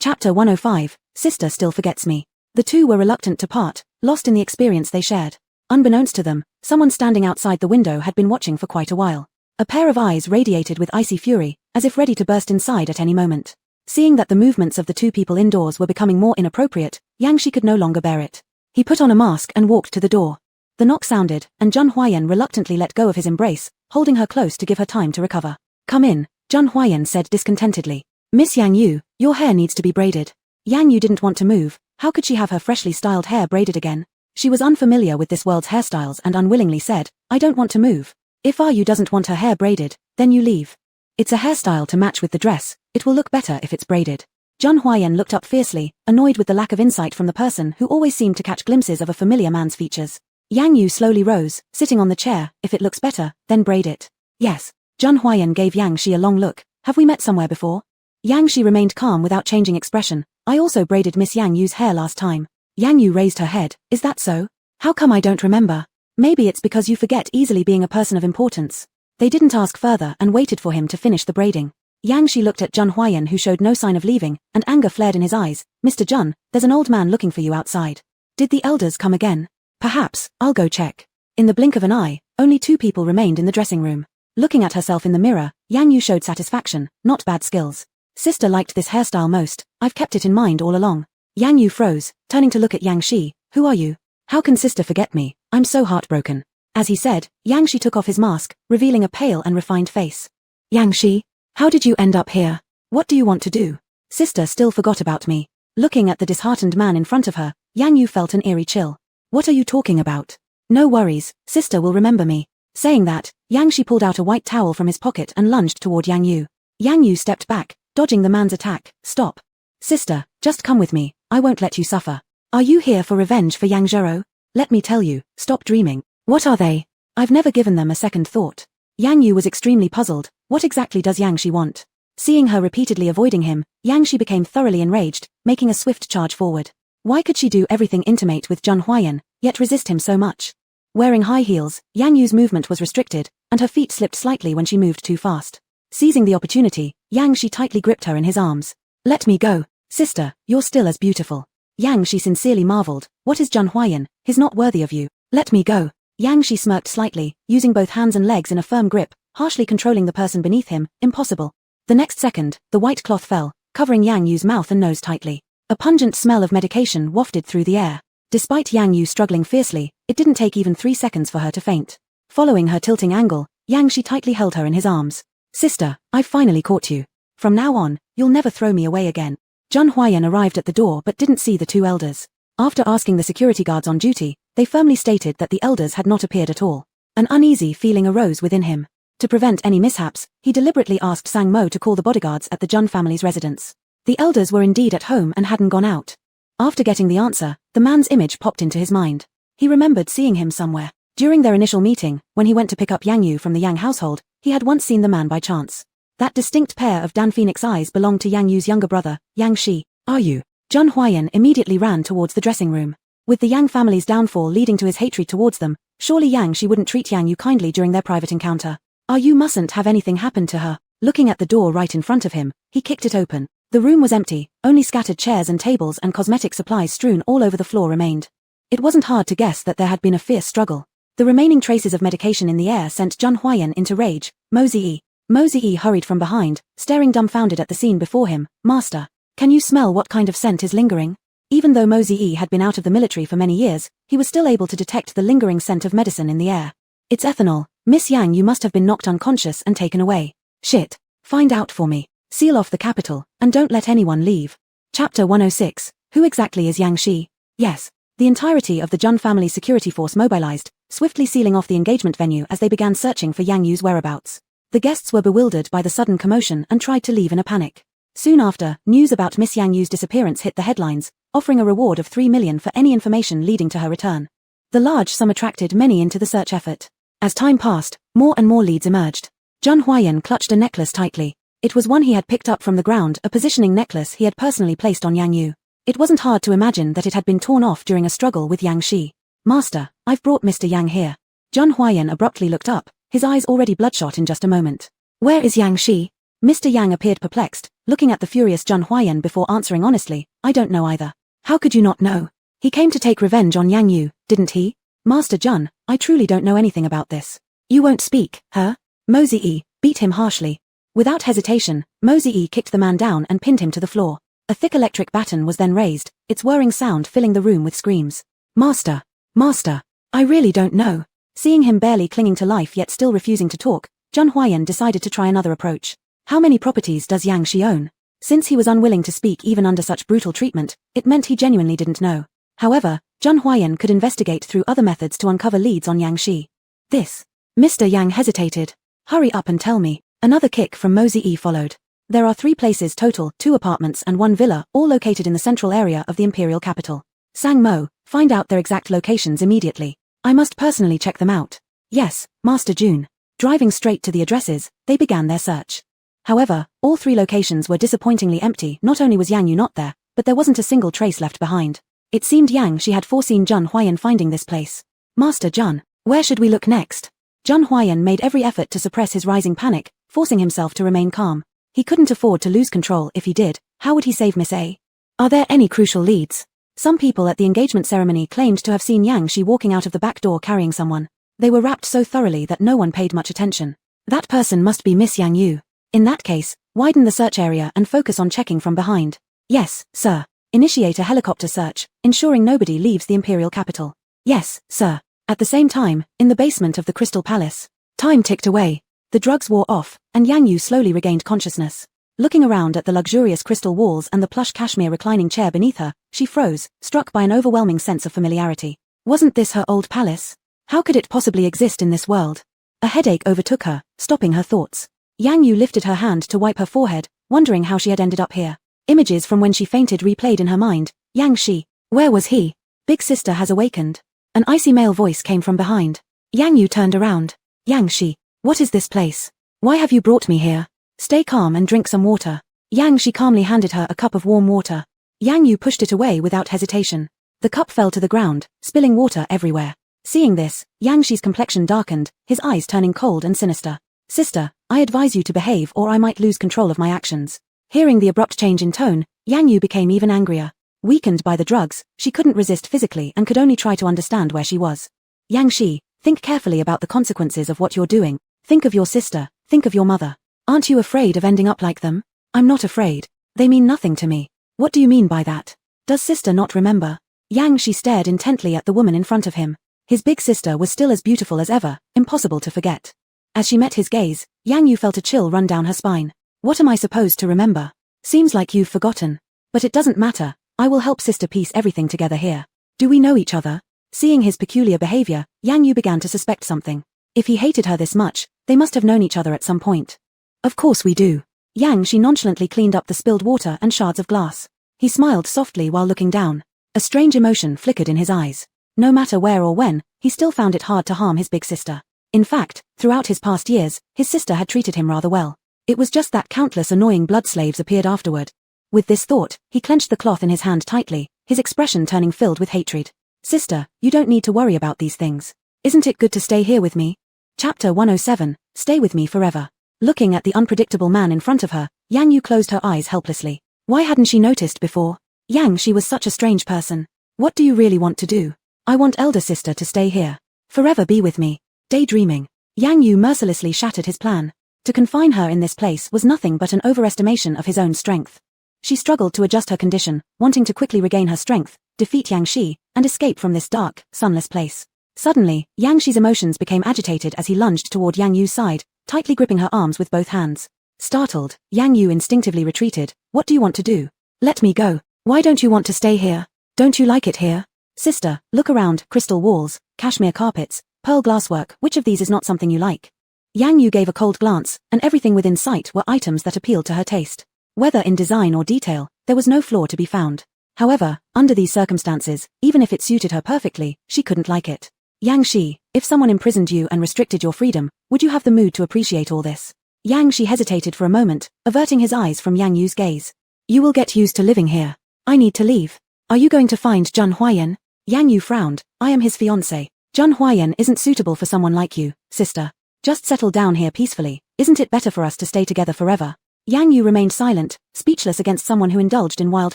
Chapter 105, Sister Still Forgets Me. The two were reluctant to part, lost in the experience they shared. Unbeknownst to them, someone standing outside the window had been watching for quite a while. A pair of eyes radiated with icy fury, as if ready to burst inside at any moment. Seeing that the movements of the two people indoors were becoming more inappropriate, Yang Shi could no longer bear it. He put on a mask and walked to the door. The knock sounded, and Zhun Huayan reluctantly let go of his embrace, holding her close to give her time to recover. Come in, Zhun Huayan said discontentedly. Miss Yang Yu, your hair needs to be braided. Yang Yu didn't want to move. How could she have her freshly styled hair braided again? She was unfamiliar with this world's hairstyles and unwillingly said, I don't want to move. If Yu doesn't want her hair braided, then you leave. It's a hairstyle to match with the dress, it will look better if it's braided. Zhun Huayan looked up fiercely, annoyed with the lack of insight from the person who always seemed to catch glimpses of a familiar man's features. Yang Yu slowly rose, sitting on the chair. If it looks better, then braid it. Yes. Zhun Huayan gave Yang Shi a long look. Have we met somewhere before? Yang Shi remained calm without changing expression. I also braided Miss Yang Yu's hair last time. Yang Yu raised her head. Is that so? How come I don't remember? Maybe it's because you forget easily being a person of importance. They didn't ask further and waited for him to finish the braiding. Yang Shi looked at Zhun Huayan, who showed no sign of leaving, and anger flared in his eyes. Mr. Zhun, there's an old man looking for you outside. Did the elders come again? Perhaps, I'll go check. In the blink of an eye, only two people remained in the dressing room. Looking at herself in the mirror, Yang Yu showed satisfaction, not bad skills. Sister liked this hairstyle most. I've kept it in mind all along. Yang Yu froze, turning to look at Yang Shi. Who are you? How can sister forget me? I'm so heartbroken. As he said, Yang Shi took off his mask, revealing a pale and refined face. Yang Shi, how did you end up here? What do you want to do? Sister still forgot about me. Looking at the disheartened man in front of her, Yang Yu felt an eerie chill. What are you talking about? No worries, sister will remember me. Saying that, Yang Shi pulled out a white towel from his pocket and lunged toward Yang Yu. Yang Yu stepped back, dodging the man's attack. Stop. Sister, just come with me, I won't let you suffer. Are you here for revenge for Yang Zhero? Let me tell you, stop dreaming. What are they? I've never given them a second thought. Yang Yu was extremely puzzled. What exactly does Yang Shi want? Seeing her repeatedly avoiding him, Yang Shi became thoroughly enraged, making a swift charge forward. Why could she do everything intimate with Zhun Huayan, yet resist him so much? Wearing high heels, Yang Yu's movement was restricted, and her feet slipped slightly when she moved too fast. Seizing the opportunity, Yang Shi tightly gripped her in his arms. Let me go. Sister, you're still as beautiful. Yang Shi sincerely marveled. What is Zhun Huayan? He's not worthy of you. Let me go. Yang Shi smirked slightly, using both hands and legs in a firm grip, harshly controlling the person beneath him. Impossible. The next second, the white cloth fell, covering Yang Yu's mouth and nose tightly. A pungent smell of medication wafted through the air. Despite Yang Yu struggling fiercely, it didn't take even 3 seconds for her to faint. Following her tilting angle, Yang Shi tightly held her in his arms. Sister, I've finally caught you. From now on, you'll never throw me away again. Zhun Huayan arrived at the door but didn't see the two elders. After asking the security guards on duty, they firmly stated that the elders had not appeared at all. An uneasy feeling arose within him. To prevent any mishaps, he deliberately asked Sang Mo to call the bodyguards at the Zhun family's residence. The elders were indeed at home and hadn't gone out. After getting the answer, the man's image popped into his mind. He remembered seeing him somewhere. During their initial meeting, when he went to pick up Yang Yu from the Yang household, he had once seen the man by chance. That distinct pair of Dan Phoenix eyes belonged to Yang Yu's younger brother, Yang Shi. Are you? Zhun Huayan immediately ran towards the dressing room. With the Yang family's downfall leading to his hatred towards them, surely Yang Shi wouldn't treat Yang Yu kindly during their private encounter. You mustn't have anything happen to her. Looking at the door right in front of him, he kicked it open. The room was empty, only scattered chairs and tables and cosmetic supplies strewn all over the floor remained. It wasn't hard to guess that there had been a fierce struggle. The remaining traces of medication in the air sent Zhun Huayan into rage. Mo Ziyi. Mo Ziyi hurried from behind, staring dumbfounded at the scene before him. Master, can you smell what kind of scent is lingering? Even though Mo Ziyi had been out of the military for many years, he was still able to detect the lingering scent of medicine in the air. It's ethanol. Miss Yang, you must have been knocked unconscious and taken away. Shit. Find out for me. Seal off the capital, and don't let anyone leave. Chapter 106. Who exactly is Yang Shi? Yes. The entirety of the Zhun family security force mobilized, swiftly sealing off the engagement venue as they began searching for Yang Yu's whereabouts. The guests were bewildered by the sudden commotion and tried to leave in a panic. Soon after, news about Miss Yang Yu's disappearance hit the headlines, offering a reward of 3 million for any information leading to her return. The large sum attracted many into the search effort. As time passed, more and more leads emerged. Zhun Huayan clutched a necklace tightly. It was one he had picked up from the ground, a positioning necklace he had personally placed on Yang Yu. It wasn't hard to imagine that it had been torn off during a struggle with Yang Shi. Master, I've brought Mr. Yang here. Zhun Huayan abruptly looked up, his eyes already bloodshot in just a moment. Where is Yang Shi? Mr. Yang appeared perplexed, looking at the furious Zhun Huayan before answering honestly, I don't know either. How could you not know? He came to take revenge on Yang Yu, didn't he? Master Zhun, I truly don't know anything about this. You won't speak, huh? Mo Ziyi beat him harshly. Without hesitation, Mo Ziyi kicked the man down and pinned him to the floor. A thick electric baton was then raised, its whirring sound filling the room with screams. Master! Master! I really don't know. Seeing him barely clinging to life yet still refusing to talk, Zhun Huayan decided to try another approach. How many properties does Yang Shi own? Since he was unwilling to speak even under such brutal treatment, it meant he genuinely didn't know. However, Zhun Huayan could investigate through other methods to uncover leads on Yang Shi. This. Mr. Yang hesitated. Hurry up and tell me. Another kick from Mo Ziyi followed. There are 3 places total, 2 apartments and 1 villa, all located in the central area of the imperial capital. Sang Mo, find out their exact locations immediately. I must personally check them out. Yes, Master Jun. Driving straight to the addresses, they began their search. However, all 3 locations were disappointingly empty. Not only was Yang Yu not there, but there wasn't a single trace left behind. It seemed Yang Shi had foreseen Zhun Huayan finding this place. Master Zhun, where should we look next? Zhun Huayan made every effort to suppress his rising panic, forcing himself to remain calm. He couldn't afford to lose control. If he did, how would he save Miss A? Are there any crucial leads? Some people at the engagement ceremony claimed to have seen Yang Shi walking out of the back door carrying someone. They were wrapped so thoroughly that no one paid much attention. That person must be Miss Yang Yu. In that case, widen the search area and focus on checking from behind. Yes, sir. Initiate a helicopter search, ensuring nobody leaves the imperial capital. Yes, sir. At the same time, in the basement of the Crystal Palace. Time ticked away. The drugs wore off, and Yang Yu slowly regained consciousness. Looking around at the luxurious crystal walls and the plush cashmere reclining chair beneath her, she froze, struck by an overwhelming sense of familiarity. Wasn't this her old palace? How could it possibly exist in this world? A headache overtook her, stopping her thoughts. Yang Yu lifted her hand to wipe her forehead, wondering how she had ended up here. Images from when she fainted replayed in her mind. Yang Shi, where was he? Big sister has awakened. An icy male voice came from behind. Yang Yu turned around. Yang Shi, what is this place? Why have you brought me here? Stay calm and drink some water. Yang Shi calmly handed her a cup of warm water. Yang Yu pushed it away without hesitation. The cup fell to the ground, spilling water everywhere. Seeing this, Yang Shi's complexion darkened, his eyes turning cold and sinister. Sister, I advise you to behave or I might lose control of my actions. Hearing the abrupt change in tone, Yang Yu became even angrier. Weakened by the drugs, she couldn't resist physically and could only try to understand where she was. Yang Shi, think carefully about the consequences of what you're doing. Think of your sister, think of your mother. Aren't you afraid of ending up like them? I'm not afraid. They mean nothing to me. What do you mean by that? Does sister not remember? Yang Shi stared intently at the woman in front of him. His big sister was still as beautiful as ever, impossible to forget. As she met his gaze, Yang Yu felt a chill run down her spine. What am I supposed to remember? Seems like you've forgotten. But it doesn't matter, I will help sister piece everything together here. Do we know each other? Seeing his peculiar behavior, Yang Yu began to suspect something. If he hated her this much, they must have known each other at some point. Of course we do. Yang Shi nonchalantly cleaned up the spilled water and shards of glass. He smiled softly while looking down. A strange emotion flickered in his eyes. No matter where or when, he still found it hard to harm his big sister. In fact, throughout his past years, his sister had treated him rather well. It was just that countless annoying blood slaves appeared afterward. With this thought, he clenched the cloth in his hand tightly, his expression turning filled with hatred. Sister, you don't need to worry about these things. Isn't it good to stay here with me? Chapter 107, Stay with me forever. Looking at the unpredictable man in front of her, Yang Yu closed her eyes helplessly. Why hadn't she noticed before? Yang Shi was such a strange person. What do you really want to do? I want elder sister to stay here. Forever be with me. Daydreaming. Yang Yu mercilessly shattered his plan. To confine her in this place was nothing but an overestimation of his own strength. She struggled to adjust her condition, wanting to quickly regain her strength, defeat Yang Shi, and escape from this dark, sunless place. Suddenly, Yang Shi's emotions became agitated as he lunged toward Yang Yu's side, tightly gripping her arms with both hands. Startled, Yang Yu instinctively retreated. What do you want to do? Let me go. Why don't you want to stay here? Don't you like it here? Sister, look around, crystal walls, cashmere carpets, pearl glasswork, which of these is not something you like? Yang Yu gave a cold glance, and everything within sight were items that appealed to her taste. Whether in design or detail, there was no flaw to be found. However, under these circumstances, even if it suited her perfectly, she couldn't like it. Yang Shi, if someone imprisoned you and restricted your freedom, would you have the mood to appreciate all this? Yang Shi hesitated for a moment, averting his eyes from Yang Yu's gaze. You will get used to living here. I need to leave. Are you going to find Zhun Huayan? Yang Yu frowned. I am his fiancé. Zhun Huayan isn't suitable for someone like you, sister. Just settle down here peacefully. Isn't it better for us to stay together forever? Yang Yu remained silent, speechless against someone who indulged in wild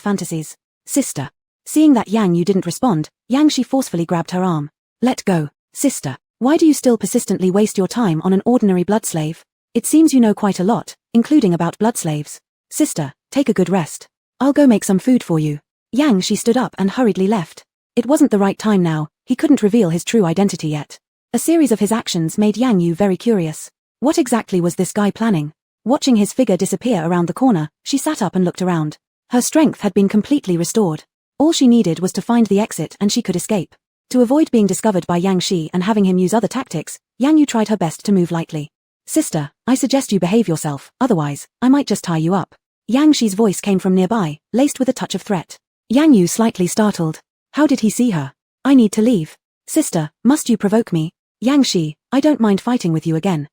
fantasies. Sister. Seeing that Yang Yu didn't respond, Yang Shi forcefully grabbed her arm. Let go, sister. Why do you still persistently waste your time on an ordinary blood slave? It seems you know quite a lot, including about blood slaves. Sister, take a good rest. I'll go make some food for you. Yang Shi stood up and hurriedly left. It wasn't the right time now, he couldn't reveal his true identity yet. A series of his actions made Yang Yu very curious. What exactly was this guy planning? Watching his figure disappear around the corner, she sat up and looked around. Her strength had been completely restored. All she needed was to find the exit and she could escape. To avoid being discovered by Yang Shi and having him use other tactics, Yang Yu tried her best to move lightly. Sister, I suggest you behave yourself, otherwise, I might just tie you up. Yang Shi's voice came from nearby, laced with a touch of threat. Yang Yu slightly startled. How did he see her? I need to leave. Sister, must you provoke me? Yang Shi, I don't mind fighting with you again.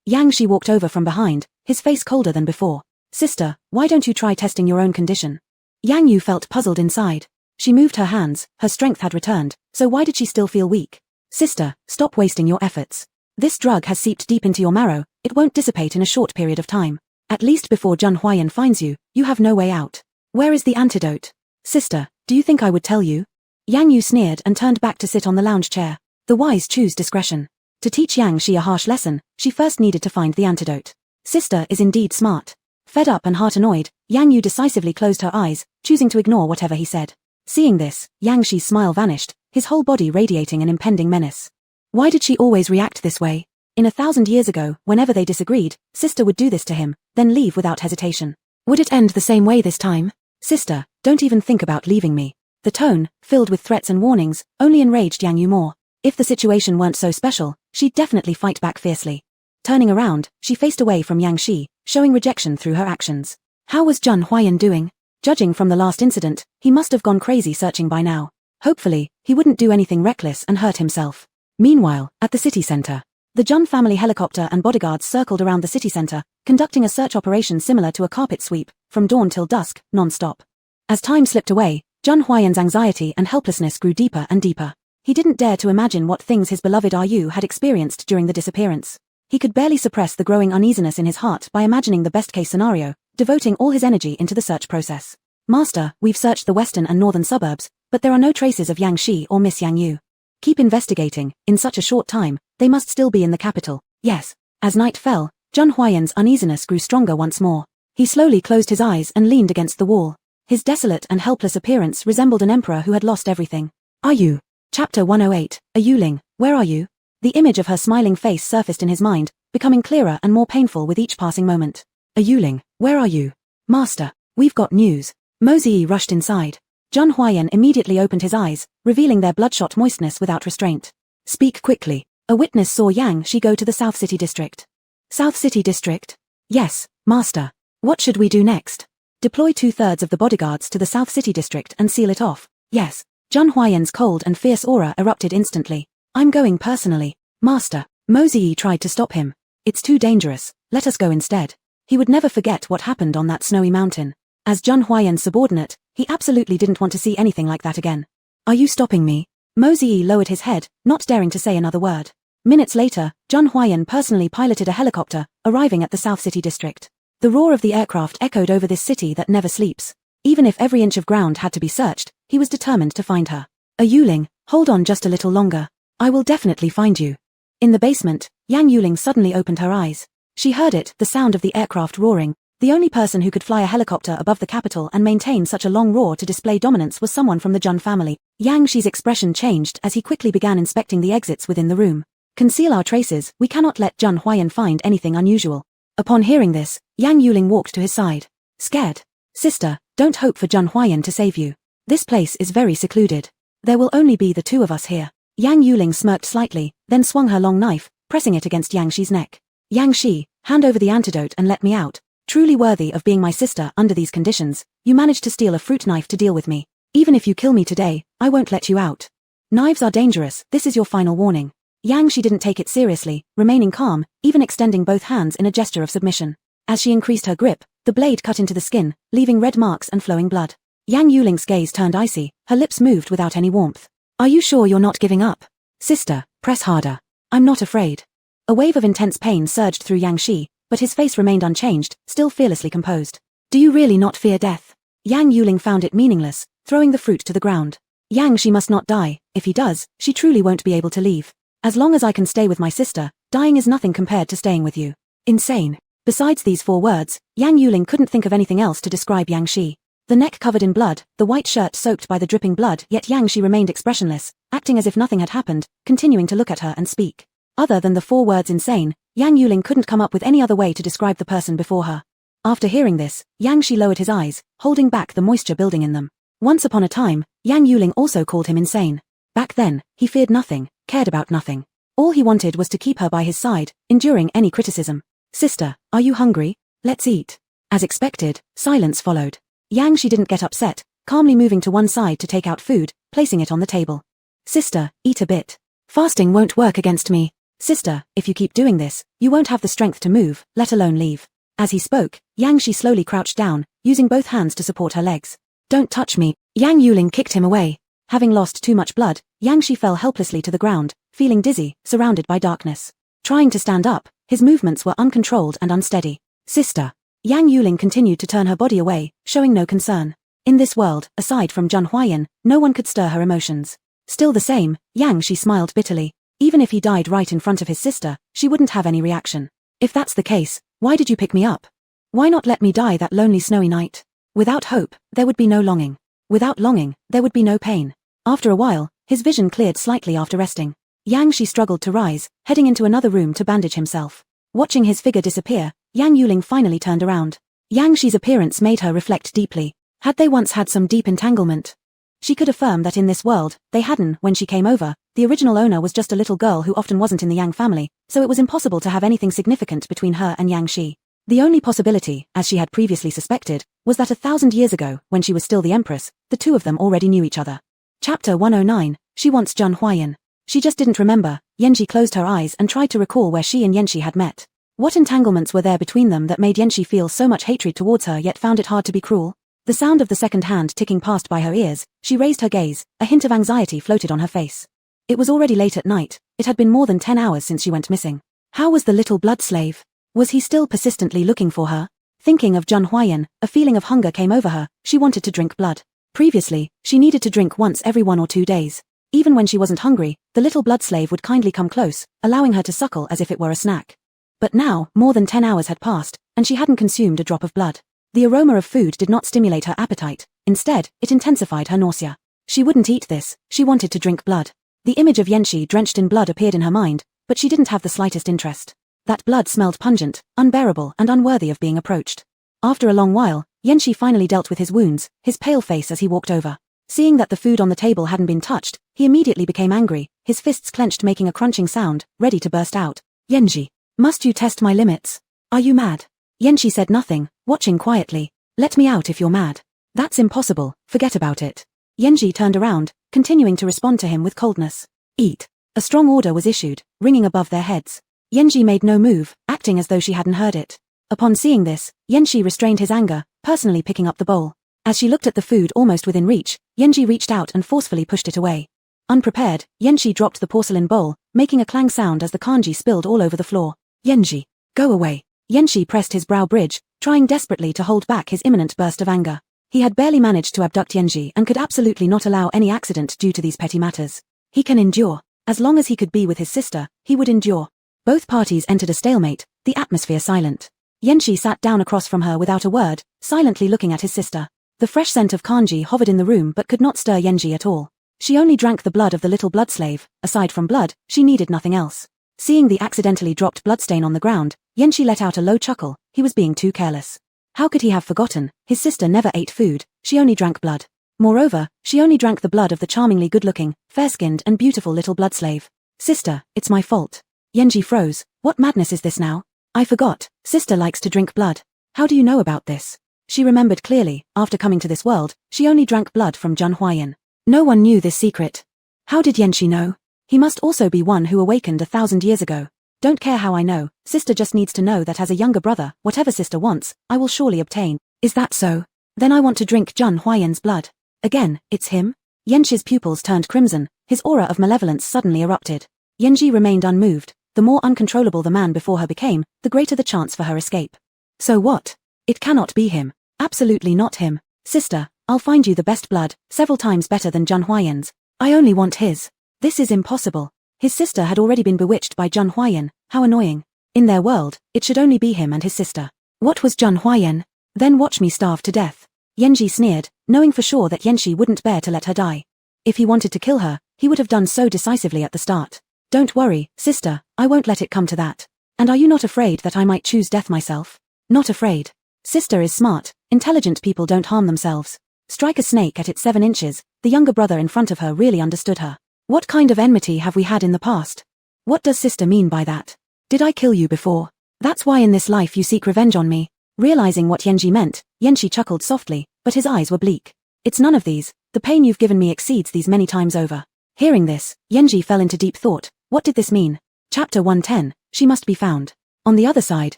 Yang Shi walked over from behind, his face colder than before. Sister, why don't you try testing your own condition? Yang Yu felt puzzled inside. She moved her hands, her strength had returned, so why did she still feel weak? Sister, stop wasting your efforts. This drug has seeped deep into your marrow, it won't dissipate in a short period of time. At least before Zhen Huayan finds you, you have no way out. Where is the antidote? Sister, do you think I would tell you? Yang Yu sneered and turned back to sit on the lounge chair. The wise choose discretion. To teach Yang Shi a harsh lesson, she first needed to find the antidote. Sister is indeed smart. Fed up and heart-annoyed, Yang Yu decisively closed her eyes, choosing to ignore whatever he said. Seeing this, Yang Shi's smile vanished, his whole body radiating an impending menace. Why did she always react this way? In 1,000 years ago, whenever they disagreed, sister would do this to him, then leave without hesitation. Would it end the same way this time? Sister, don't even think about leaving me. The tone, filled with threats and warnings, only enraged Yang Yu more. If the situation weren't so special, she'd definitely fight back fiercely. Turning around, she faced away from Yang Shi, showing rejection through her actions. How was Zhen Huayan doing? Judging from the last incident, he must have gone crazy searching by now. Hopefully, he wouldn't do anything reckless and hurt himself. Meanwhile, at the city center, the Zhen family helicopter and bodyguards circled around the city center, conducting a search operation similar to a carpet sweep, from dawn till dusk, non-stop. As time slipped away, Zhen Huayan's anxiety and helplessness grew deeper and deeper. He didn't dare to imagine what things his beloved Ru had experienced during the disappearance. He could barely suppress the growing uneasiness in his heart by imagining the best-case scenario, devoting all his energy into the search process. Master, we've searched the western and northern suburbs, but there are no traces of Yang Shi or Miss Yang Yu. Keep investigating, in such a short time, they must still be in the capital. Yes. As night fell, Zhen Huayan's uneasiness grew stronger once more. He slowly closed his eyes and leaned against the wall. His desolate and helpless appearance resembled an emperor who had lost everything. Are you? Chapter 108, A Yuling, where are you? The image of her smiling face surfaced in his mind, becoming clearer and more painful with each passing moment. A Yuling, where are you? Master, we've got news. Mosey rushed inside. Zhen Huayan immediately opened his eyes, revealing their bloodshot moistness without restraint. Speak quickly. A witness saw Yang Shi go to the South City District. South City District? Yes, Master. What should we do next? Deploy 2/3 of the bodyguards to the South City District and seal it off. Yes. Zhen Huayan's cold and fierce aura erupted instantly. I'm going personally. Master. Mosey tried to stop him. It's too dangerous, let us go instead. He would never forget what happened on that snowy mountain. As Zhen Huayan's subordinate, he absolutely didn't want to see anything like that again. Are you stopping me? Mosey lowered his head, not daring to say another word. Minutes later, Zhen Huayan personally piloted a helicopter, arriving at the South City District. The roar of the aircraft echoed over this city that never sleeps. Even if every inch of ground had to be searched, he was determined to find her. A Yuling, hold on just a little longer. I will definitely find you. In the basement, Yang Yuling suddenly opened her eyes. She heard it, the sound of the aircraft roaring. The only person who could fly a helicopter above the capital and maintain such a long roar to display dominance was someone from the Zhen family. Yang Shi's expression changed as he quickly began inspecting the exits within the room. Conceal our traces, we cannot let Zhen Huayan find anything unusual. Upon hearing this, Yang Yuling walked to his side. Scared? Sister, don't hope for Zhen Huayan to save you. This place is very secluded. There will only be the two of us here. Yang Yuling smirked slightly, then swung her long knife, pressing it against Yang Shi's neck. Yang Shi, hand over the antidote and let me out. Truly worthy of being my sister under these conditions, you managed to steal a fruit knife to deal with me. Even if you kill me today, I won't let you out. Knives are dangerous, this is your final warning. Yang Shi didn't take it seriously, remaining calm, even extending both hands in a gesture of submission. As she increased her grip, the blade cut into the skin, leaving red marks and flowing blood. Yang Yuling's gaze turned icy, her lips moved without any warmth. Are you sure you're not giving up? Sister, press harder. I'm not afraid. A wave of intense pain surged through Yang Shi, but his face remained unchanged, still fearlessly composed. Do you really not fear death? Yang Yuling found it meaningless, throwing the fruit to the ground. Yang, she must not die. If he does, she truly won't be able to leave. As long as I can stay with my sister, dying is nothing compared to staying with you. Insane. Besides these 4 words, Yang Yuling couldn't think of anything else to describe Yang Shi. The neck covered in blood, the white shirt soaked by the dripping blood, yet Yang Shi remained expressionless, acting as if nothing had happened, continuing to look at her and speak. Other than the 4 words insane, Yang Yuling couldn't come up with any other way to describe the person before her. After hearing this, Yang Shi lowered his eyes, holding back the moisture building in them. Once upon a time, Yang Yuling also called him insane. Back then, he feared nothing, cared about nothing. All he wanted was to keep her by his side, enduring any criticism. Sister, are you hungry? Let's eat. As expected, silence followed. Yang Shi didn't get upset, calmly moving to one side to take out food, placing it on the table. Sister, eat a bit. Fasting won't work against me. Sister, if you keep doing this, you won't have the strength to move, let alone leave. As he spoke, Yang Shi slowly crouched down, using both hands to support her legs. Don't touch me. Yang Yuling kicked him away. Having lost too much blood, Yang Shi fell helplessly to the ground, feeling dizzy, surrounded by darkness. Trying to stand up, his movements were uncontrolled and unsteady. Sister. Yang Yuling continued to turn her body away, showing no concern. In this world, aside from Zhang Huayan, no one could stir her emotions. Still the same, Yang Shi smiled bitterly. Even if he died right in front of his sister, she wouldn't have any reaction. If that's the case, why did you pick me up? Why not let me die that lonely snowy night? Without hope, there would be no longing. Without longing, there would be no pain. After a while, his vision cleared slightly after resting. Yang Shi struggled to rise, heading into another room to bandage himself. Watching his figure disappear, Yang Yuling finally turned around. Yang Shi's appearance made her reflect deeply. Had they once had some deep entanglement? She could affirm that in this world, they hadn't. When she came over, the original owner was just a little girl who often wasn't in the Yang family, so it was impossible to have anything significant between her and Yang Shi. The only possibility, as she had previously suspected, was that 1,000 years ago, when she was still the empress, the two of them already knew each other. Chapter 109, She Wants Zhang Huayan. She just didn't remember. Yanji closed her eyes and tried to recall where she and Yanxi had met. What entanglements were there between them that made Yanxi feel so much hatred towards her yet found it hard to be cruel? The sound of the second hand ticking passed by her ears. She raised her gaze, a hint of anxiety floated on her face. It was already late at night. It had been more than 10 hours since she went missing. How was the little blood slave? Was he still persistently looking for her? Thinking of Zhang Huayan, a feeling of hunger came over her. She wanted to drink blood. Previously, she needed to drink once every 1 or 2 days. Even when she wasn't hungry, the little blood slave would kindly come close, allowing her to suckle as if it were a snack. But now, more than 10 hours had passed, and she hadn't consumed a drop of blood. The aroma of food did not stimulate her appetite. Instead, it intensified her nausea. She wouldn't eat this. She wanted to drink blood. The image of Yanxi drenched in blood appeared in her mind, but she didn't have the slightest interest. That blood smelled pungent, unbearable, and unworthy of being approached. After a long while, Yanxi finally dealt with his wounds, his pale face as he walked over. Seeing that the food on the table hadn't been touched, he immediately became angry, his fists clenched making a crunching sound, ready to burst out. Yanxi, must you test my limits? Are you mad? Yanxi said nothing, watching quietly. Let me out if you're mad. That's impossible, forget about it. Yanxi turned around, continuing to respond to him with coldness. Eat. A strong order was issued, ringing above their heads. Yanxi made no move, acting as though she hadn't heard it. Upon seeing this, Yanxi restrained his anger, personally picking up the bowl. As she looked at the food almost within reach, Yanxi reached out and forcefully pushed it away. Unprepared, Yanxi dropped the porcelain bowl, making a clang sound as the kanji spilled all over the floor. Yanxi, go away. Yanxi pressed his brow bridge, trying desperately to hold back his imminent burst of anger. He had barely managed to abduct Yanxi and could absolutely not allow any accident due to these petty matters. He can endure. As long as he could be with his sister, he would endure. Both parties entered a stalemate, the atmosphere silent. Yanxi sat down across from her without a word, silently looking at his sister. The fresh scent of kanji hovered in the room but could not stir Yanxi at all. She only drank the blood of the little blood slave. Aside from blood, she needed nothing else. Seeing the accidentally dropped bloodstain on the ground, Yanxi let out a low chuckle. He was being too careless. How could he have forgotten? His sister never ate food, she only drank blood. Moreover, she only drank the blood of the charmingly good-looking, fair-skinned and beautiful little blood slave. Sister, it's my fault. Yanxi froze. What madness is this now? I forgot. Sister likes to drink blood. How do you know about this? She remembered clearly, after coming to this world, she only drank blood from Zhang Huayan. No one knew this secret. How did Yanxi know? He must also be one who awakened 1,000 years ago. Don't care how I know, sister just needs to know that as a younger brother, whatever sister wants, I will surely obtain. Is that so? Then I want to drink Zhang Huayan's blood. Again, it's him? Yanxi's pupils turned crimson, his aura of malevolence suddenly erupted. Yanxi remained unmoved, The more uncontrollable the man before her became, the greater the chance for her escape. So what? It cannot be him. Absolutely not him. Sister, I'll find you the best blood, several times better than Zhang Huayan's. I only want his. This is impossible. His sister had already been bewitched by Zhang Huayan, how annoying. In their world, it should only be him and his sister. What was Zhang Huayan? Then watch me starve to death. Yanji sneered, knowing for sure that Yanxi wouldn't bear to let her die. If he wanted to kill her, he would have done so decisively at the start. Don't worry, sister, I won't let it come to that. And are you not afraid that I might choose death myself? Not afraid. Sister is smart, intelligent people don't harm themselves. Strike a snake at its 7 inches, the younger brother in front of her really understood her. What kind of enmity have we had in the past? What does sister mean by that? Did I kill you before? That's why in this life you seek revenge on me. Realizing what Yanji meant, Yanxi chuckled softly, but his eyes were bleak. It's none of these, the pain you've given me exceeds these many times over. Hearing this, Yanji fell into deep thought. What did this mean? Chapter 110, She Must Be Found. On the other side,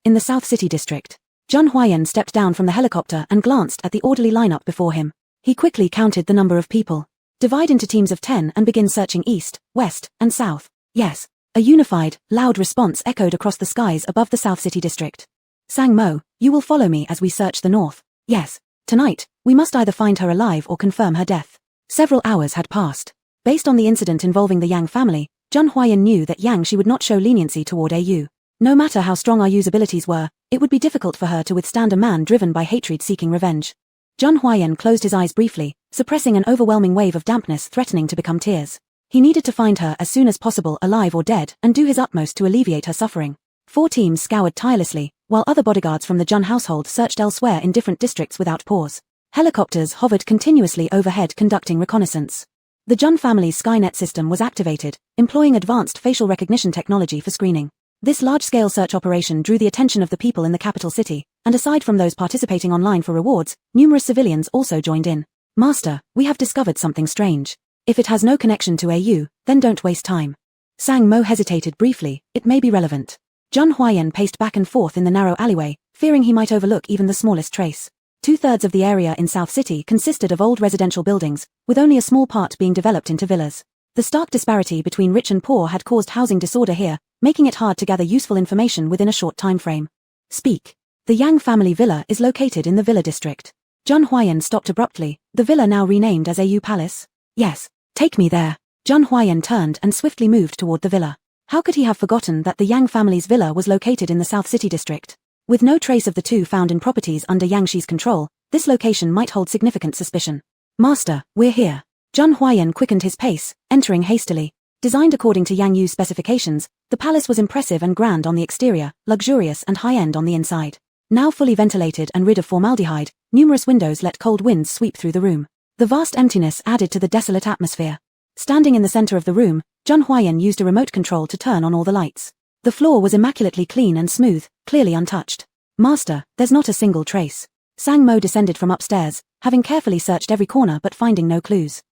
in the South City district, Zhang Huayan stepped down from the helicopter and glanced at the orderly lineup before him. He quickly counted the number of people. Divide into teams of 10 and begin searching east, west, and south. Yes. A unified, loud response echoed across the skies above the South City district. Sang Mo, you will follow me as we search the north. Yes. Tonight, we must either find her alive or confirm her death. Several hours had passed. Based on the incident involving the Yang family, Zhang Huayan knew that Yanxi would not show leniency toward Au. No matter how strong Au's abilities were, it would be difficult for her to withstand a man driven by hatred seeking revenge. Zhang Huayan closed his eyes briefly, suppressing an overwhelming wave of dampness threatening to become tears. He needed to find her as soon as possible, alive or dead, and do his utmost to alleviate her suffering. 4 teams scoured tirelessly, while other bodyguards from the Jun household searched elsewhere in different districts without pause. Helicopters hovered continuously overhead conducting reconnaissance. The Jun family's Skynet system was activated, employing advanced facial recognition technology for screening. This large-scale search operation drew the attention of the people in the capital city, and aside from those participating online for rewards, numerous civilians also joined in. Master, we have discovered something strange. If it has no connection to Au, then don't waste time. Sang Mo hesitated briefly, it may be relevant. Zhang Huayan paced back and forth in the narrow alleyway, fearing he might overlook even the smallest trace. 2/3 of the area in South City consisted of old residential buildings, with only a small part being developed into villas. The stark disparity between rich and poor had caused housing disorder here, making it hard to gather useful information within a short time frame. Speak. The Yang family villa is located in the villa district. Zhang Huayan stopped abruptly, the villa now renamed as Au Palace. Yes, take me there. Zhang Huayan turned and swiftly moved toward the villa. How could he have forgotten that the Yang family's villa was located in the South City district? With no trace of the two found in properties under Yanxi's control, this location might hold significant suspicion. Master, we're here. Zhang Huayan quickened his pace, entering hastily. Designed according to Yang Yu's specifications, the palace was impressive and grand on the exterior, luxurious and high-end on the inside. Now fully ventilated and rid of formaldehyde, numerous windows let cold winds sweep through the room. The vast emptiness added to the desolate atmosphere. Standing in the center of the room, Zhang Huayan used a remote control to turn on all the lights. The floor was immaculately clean and smooth, clearly untouched. Master, there's not a single trace. Sang Mo descended from upstairs, having carefully searched every corner but finding no clues.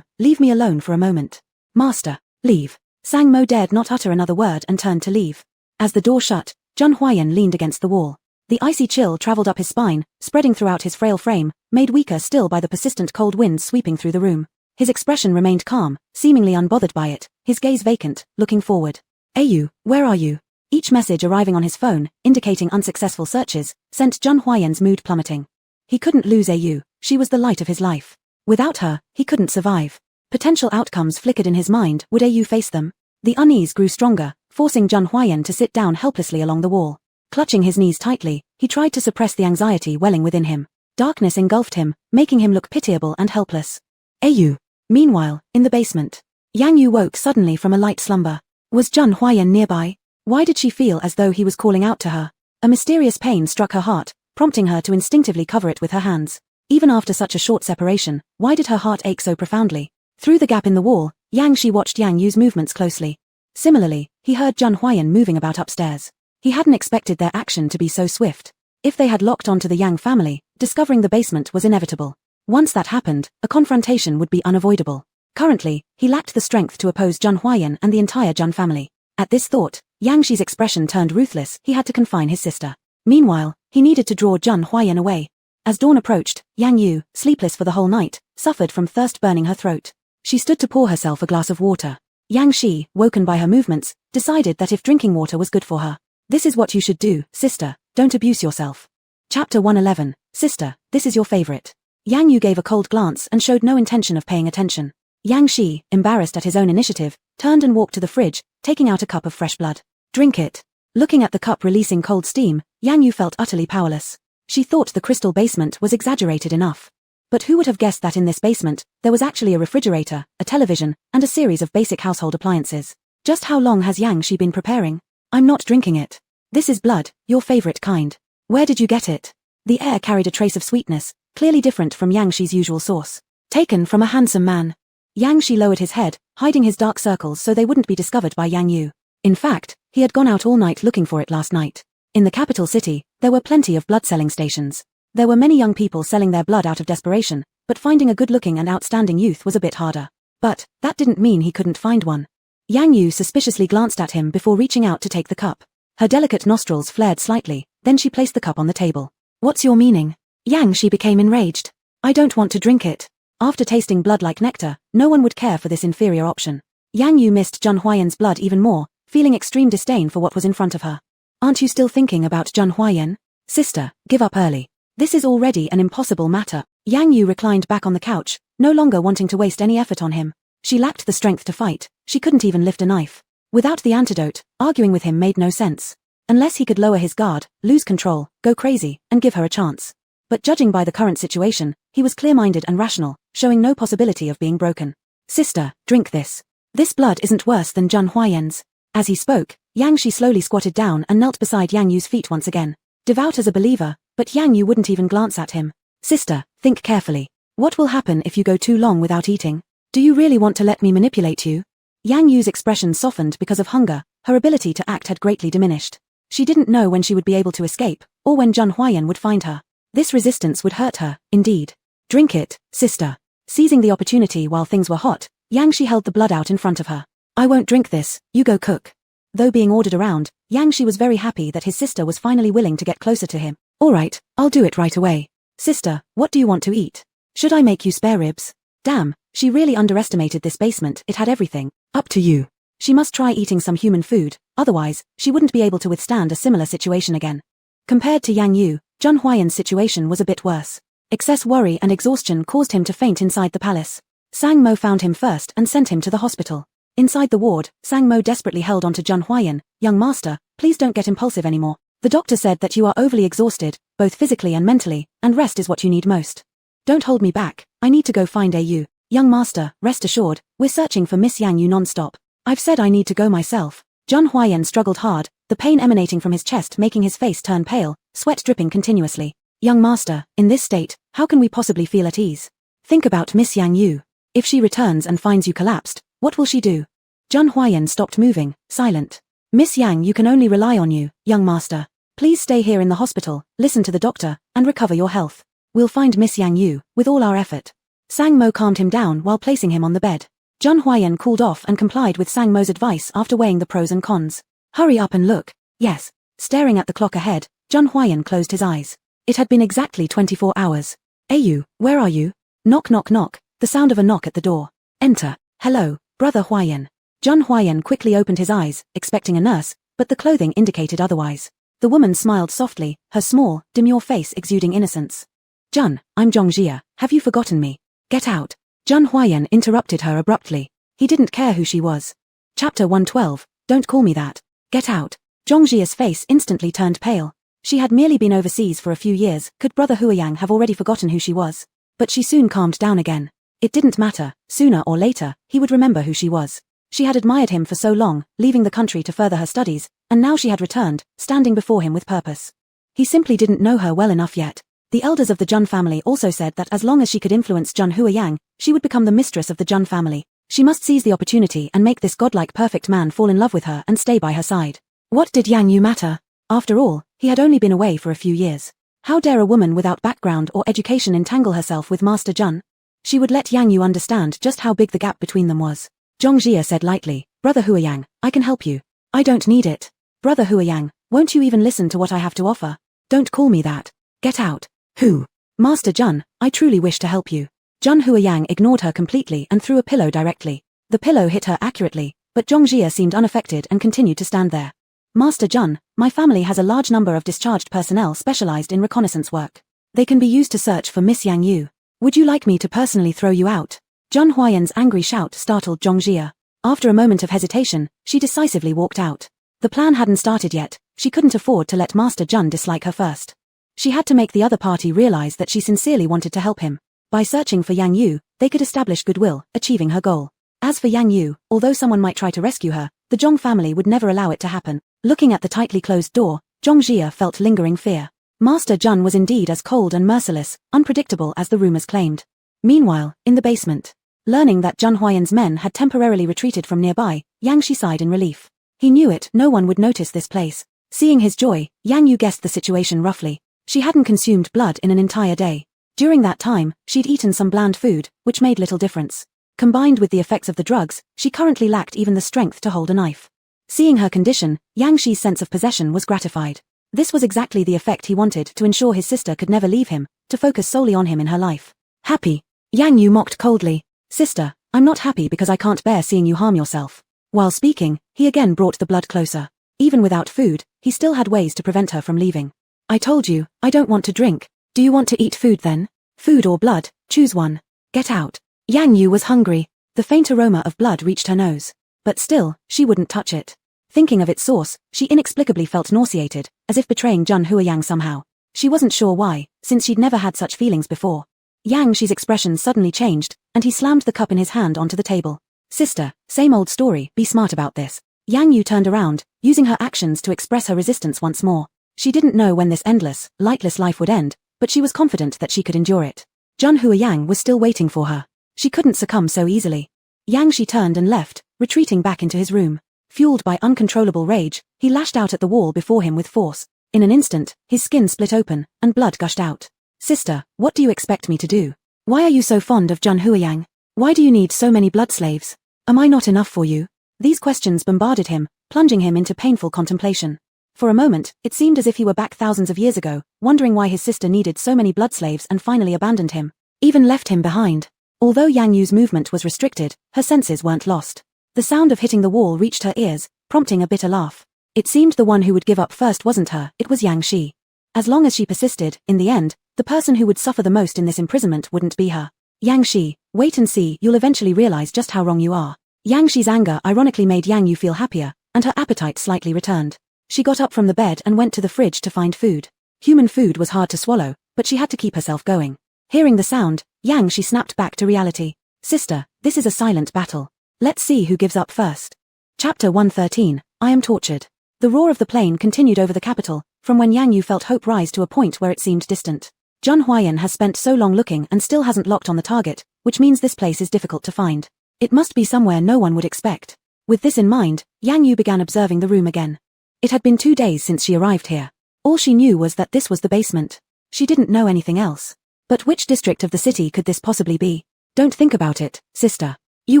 Leave me alone for a moment. Master, leave. Sang Mo dared not utter another word and turned to leave. As the door shut, Zhang Huayan leaned against the wall. The icy chill traveled up his spine, spreading throughout his frail frame, made weaker still by the persistent cold winds sweeping through the room. His expression remained calm, seemingly unbothered by it, his gaze vacant, looking forward. Au, where are you? Each message arriving on his phone, indicating unsuccessful searches, sent Zhang Huayan's mood plummeting. He couldn't lose Au, she was the light of his life. Without her, he couldn't survive. Potential outcomes flickered in his mind, would Au face them? The unease grew stronger, forcing Zhang Huayan to sit down helplessly along the wall. Clutching his knees tightly, he tried to suppress the anxiety welling within him. Darkness engulfed him, making him look pitiable and helpless. Au. Meanwhile, in the basement, Yang Yu woke suddenly from a light slumber. Was Zhang Huayan nearby? Why did she feel as though he was calling out to her? A mysterious pain struck her heart, prompting her to instinctively cover it with her hands. Even after such a short separation, why did her heart ache so profoundly? Through the gap in the wall, Yanxi watched Yang Yu's movements closely. Similarly, he heard Zhang Huayan moving about upstairs. He hadn't expected their action to be so swift. If they had locked onto the Yang family, discovering the basement was inevitable. Once that happened, a confrontation would be unavoidable. Currently, he lacked the strength to oppose Zhang Huayan and the entire Zhang family. At this thought, Yanxi's expression turned ruthless. He had to confine his sister. Meanwhile, he needed to draw Zhang Huayan away. As dawn approached, Yang Yu, sleepless for the whole night, suffered from thirst burning her throat. She stood to pour herself a glass of water. Yang Shi, woken by her movements, decided that if drinking water was good for her, this is what you should do, sister, don't abuse yourself. Chapter 111, Sister, this is your favorite. Yang Yu gave a cold glance and showed no intention of paying attention. Yang Shi, embarrassed at his own initiative, turned and walked to the fridge, taking out a cup of fresh blood. Drink it. Looking at the cup releasing cold steam, Yang Yu felt utterly powerless. She thought the crystal basement was exaggerated enough. But who would have guessed that in this basement, there was actually a refrigerator, a television, and a series of basic household appliances. Just how long has Yang Shi been preparing? I'm not drinking it. This is blood, your favorite kind. Where did you get it? The air carried a trace of sweetness, clearly different from Yang Shi's usual source. Taken from a handsome man. Yang Shi lowered his head, hiding his dark circles so they wouldn't be discovered by Yang Yu. In fact, he had gone out all night looking for it last night. In the capital city, there were plenty of blood-selling stations. There were many young people selling their blood out of desperation, but finding a good-looking and outstanding youth was a bit harder. But that didn't mean he couldn't find one. Yang Yu suspiciously glanced at him before reaching out to take the cup. Her delicate nostrils flared slightly, then she placed the cup on the table. What's your meaning? Yang Shi became enraged. I don't want to drink it. After tasting blood like nectar, no one would care for this inferior option. Yang Yu missed Zhun Huayan's blood even more, feeling extreme disdain for what was in front of her. Aren't you still thinking about Zhun Huayan? Sister, give up early. This is already an impossible matter. Yang Yu reclined back on the couch, no longer wanting to waste any effort on him. She lacked the strength to fight, she couldn't even lift a knife. Without the antidote, arguing with him made no sense. Unless he could lower his guard, lose control, go crazy, and give her a chance. But judging by the current situation, he was clear-minded and rational, showing no possibility of being broken. Sister, drink this. This blood isn't worse than Zhun Huayan's. As he spoke, Yang Shi slowly squatted down and knelt beside Yang Yu's feet once again. Devout as a believer, but Yang Yu wouldn't even glance at him. Sister, think carefully. What will happen if you go too long without eating? Do you really want to let me manipulate you? Yang Yu's expression softened because of hunger, her ability to act had greatly diminished. She didn't know when she would be able to escape, or when Zhun Huayan would find her. This resistance would hurt her, indeed. Drink it, sister. Seizing the opportunity while things were hot, Yang Shi held the blood out in front of her. I won't drink this, you go cook. Though being ordered around, Yang Shi was very happy that his sister was finally willing to get closer to him. Alright, I'll do it right away. Sister, what do you want to eat? Should I make you spare ribs? Damn, she really underestimated this basement, it had everything. Up to you. She must try eating some human food, otherwise, she wouldn't be able to withstand a similar situation again. Compared to Yang Yu, Zhun Huayan's situation was a bit worse. Excess worry and exhaustion caused him to faint inside the palace. Sang Mo found him first and sent him to the hospital. Inside the ward, Sang Mo desperately held onto Zhun Huayan. Young master, please don't get impulsive anymore. The doctor said that you are overly exhausted, both physically and mentally, and rest is what you need most. Don't hold me back, I need to go find AU. Young master, rest assured, we're searching for Miss Yang Yu non-stop. I've said I need to go myself. Zhun Huayan struggled hard, the pain emanating from his chest making his face turn pale, sweat dripping continuously. Young master, in this state, how can we possibly feel at ease? Think about Miss Yang Yu. If she returns and finds you collapsed, what will she do? Zhun Huayan stopped moving, silent. Miss Yang Yu can only rely on you, young master. Please stay here in the hospital, listen to the doctor, and recover your health. We'll find Miss Yang Yu, with all our effort. Sang Mo calmed him down while placing him on the bed. Zhun Huayan cooled off and complied with Sang Mo's advice after weighing the pros and cons. Hurry up and look. Yes. Staring at the clock ahead, Zhun Huayan closed his eyes. It had been exactly 24 hours. Ayu, where are you? Knock knock knock, the sound of a knock at the door. Enter. Hello, brother Huayan. Zhun Huayan quickly opened his eyes, expecting a nurse, but the clothing indicated otherwise. The woman smiled softly, her small, demure face exuding innocence. Zhun, I'm Zhongjia, have you forgotten me? Get out. Zhun Huayan interrupted her abruptly. He didn't care who she was. Chapter 112, Don't call me that. Get out. Zhongjia's face instantly turned pale. She had merely been overseas for a few years, could brother Huayang have already forgotten who she was? But she soon calmed down again. It didn't matter, sooner or later, he would remember who she was. She had admired him for so long, leaving the country to further her studies, and now she had returned, standing before him with purpose. He simply didn't know her well enough yet. The elders of the Zhun family also said that as long as she could influence Zhun Huayang, she would become the mistress of the Zhun family. She must seize the opportunity and make this godlike perfect man fall in love with her and stay by her side. What did Yang Yu matter? After all, he had only been away for a few years. How dare a woman without background or education entangle herself with Master Zhun? She would let Yang Yu understand just how big the gap between them was. Zhongjia said lightly, Brother Huayang, I can help you. I don't need it. Brother Huayang, won't you even listen to what I have to offer? Don't call me that. Get out. Who? Master Zhun, I truly wish to help you. Zhun Huayang ignored her completely and threw a pillow directly. The pillow hit her accurately, But Zhongjia seemed unaffected and continued to stand there. Master Jun, my family has a large number of discharged personnel specialized in reconnaissance work. They can be used to search for Miss Yang Yu. Would you like me to personally throw you out? Jun Huayan's angry shout startled Zhongjia. After a moment of hesitation, she decisively walked out. The plan hadn't started yet. She couldn't afford to let Master Jun dislike her first. She had to make the other party realize that she sincerely wanted to help him. By searching for Yang Yu, they could establish goodwill, achieving her goal. As for Yang Yu, although someone might try to rescue her, the Zhong family would never allow it to happen. Looking at the tightly closed door, Zhongjia felt lingering fear. Master Jun was indeed as cold and merciless, unpredictable as the rumors claimed. Meanwhile, in the basement, learning that Jun Huayan's men had temporarily retreated from nearby, Yang Shi sighed in relief. He knew it, no one would notice this place. Seeing his joy, Yang Yu guessed the situation roughly. She hadn't consumed blood in an entire day. During that time, she'd eaten some bland food, which made little difference. Combined with the effects of the drugs, she currently lacked even the strength to hold a knife. Seeing her condition, Yang Shi's sense of possession was gratified. This was exactly the effect he wanted to ensure his sister could never leave him, to focus solely on him in her life. Happy? Yang Yu mocked coldly. Sister, I'm not happy because I can't bear seeing you harm yourself. While speaking, he again brought the blood closer. Even without food, he still had ways to prevent her from leaving. I told you, I don't want to drink. Do you want to eat food then? Food or blood, choose one. Get out. Yang Yu was hungry. The faint aroma of blood reached her nose. But still, she wouldn't touch it. Thinking of its source, she inexplicably felt nauseated, as if betraying Jun Huayang somehow. She wasn't sure why, since she'd never had such feelings before. Yang Shi's expression suddenly changed, and he slammed the cup in his hand onto the table. Sister, same old story, be smart about this. Yang Yu turned around, using her actions to express her resistance once more. She didn't know when this endless, lightless life would end, but she was confident that she could endure it. Jun Huayang was still waiting for her. She couldn't succumb so easily. Yang Shi turned and left, retreating back into his room. Fueled by uncontrollable rage, he lashed out at the wall before him with force. In an instant, his skin split open, and blood gushed out. Sister, what do you expect me to do? Why are you so fond of Jun Huayang? Why do you need so many blood slaves? Am I not enough for you? These questions bombarded him, plunging him into painful contemplation. For a moment, it seemed as if he were back thousands of years ago, wondering why his sister needed so many blood slaves and finally abandoned him. Even left him behind. Although Yang Yu's movement was restricted, her senses weren't lost. The sound of hitting the wall reached her ears, prompting a bitter laugh. It seemed the one who would give up first wasn't her, it was Yang Shi. As long as she persisted, in the end, the person who would suffer the most in this imprisonment wouldn't be her. Yang Shi, wait and see, you'll eventually realize just how wrong you are. Yang Shi's anger ironically made Yang Yu feel happier, and her appetite slightly returned. She got up from the bed and went to the fridge to find food. Human food was hard to swallow, but she had to keep herself going. Hearing the sound, Yang Shi snapped back to reality. Sister, this is a silent battle. Let's see who gives up first. Chapter 113, I am tortured. The roar of the plane continued over the capital, from when Yang Yu felt hope rise to a point where it seemed distant. Jun Huayan has spent so long looking and still hasn't locked on the target, which means this place is difficult to find. It must be somewhere no one would expect. With this in mind, Yang Yu began observing the room again. It had been 2 days since she arrived here. All she knew was that this was the basement. She didn't know anything else. But which district of the city could this possibly be? Don't think about it, sister. You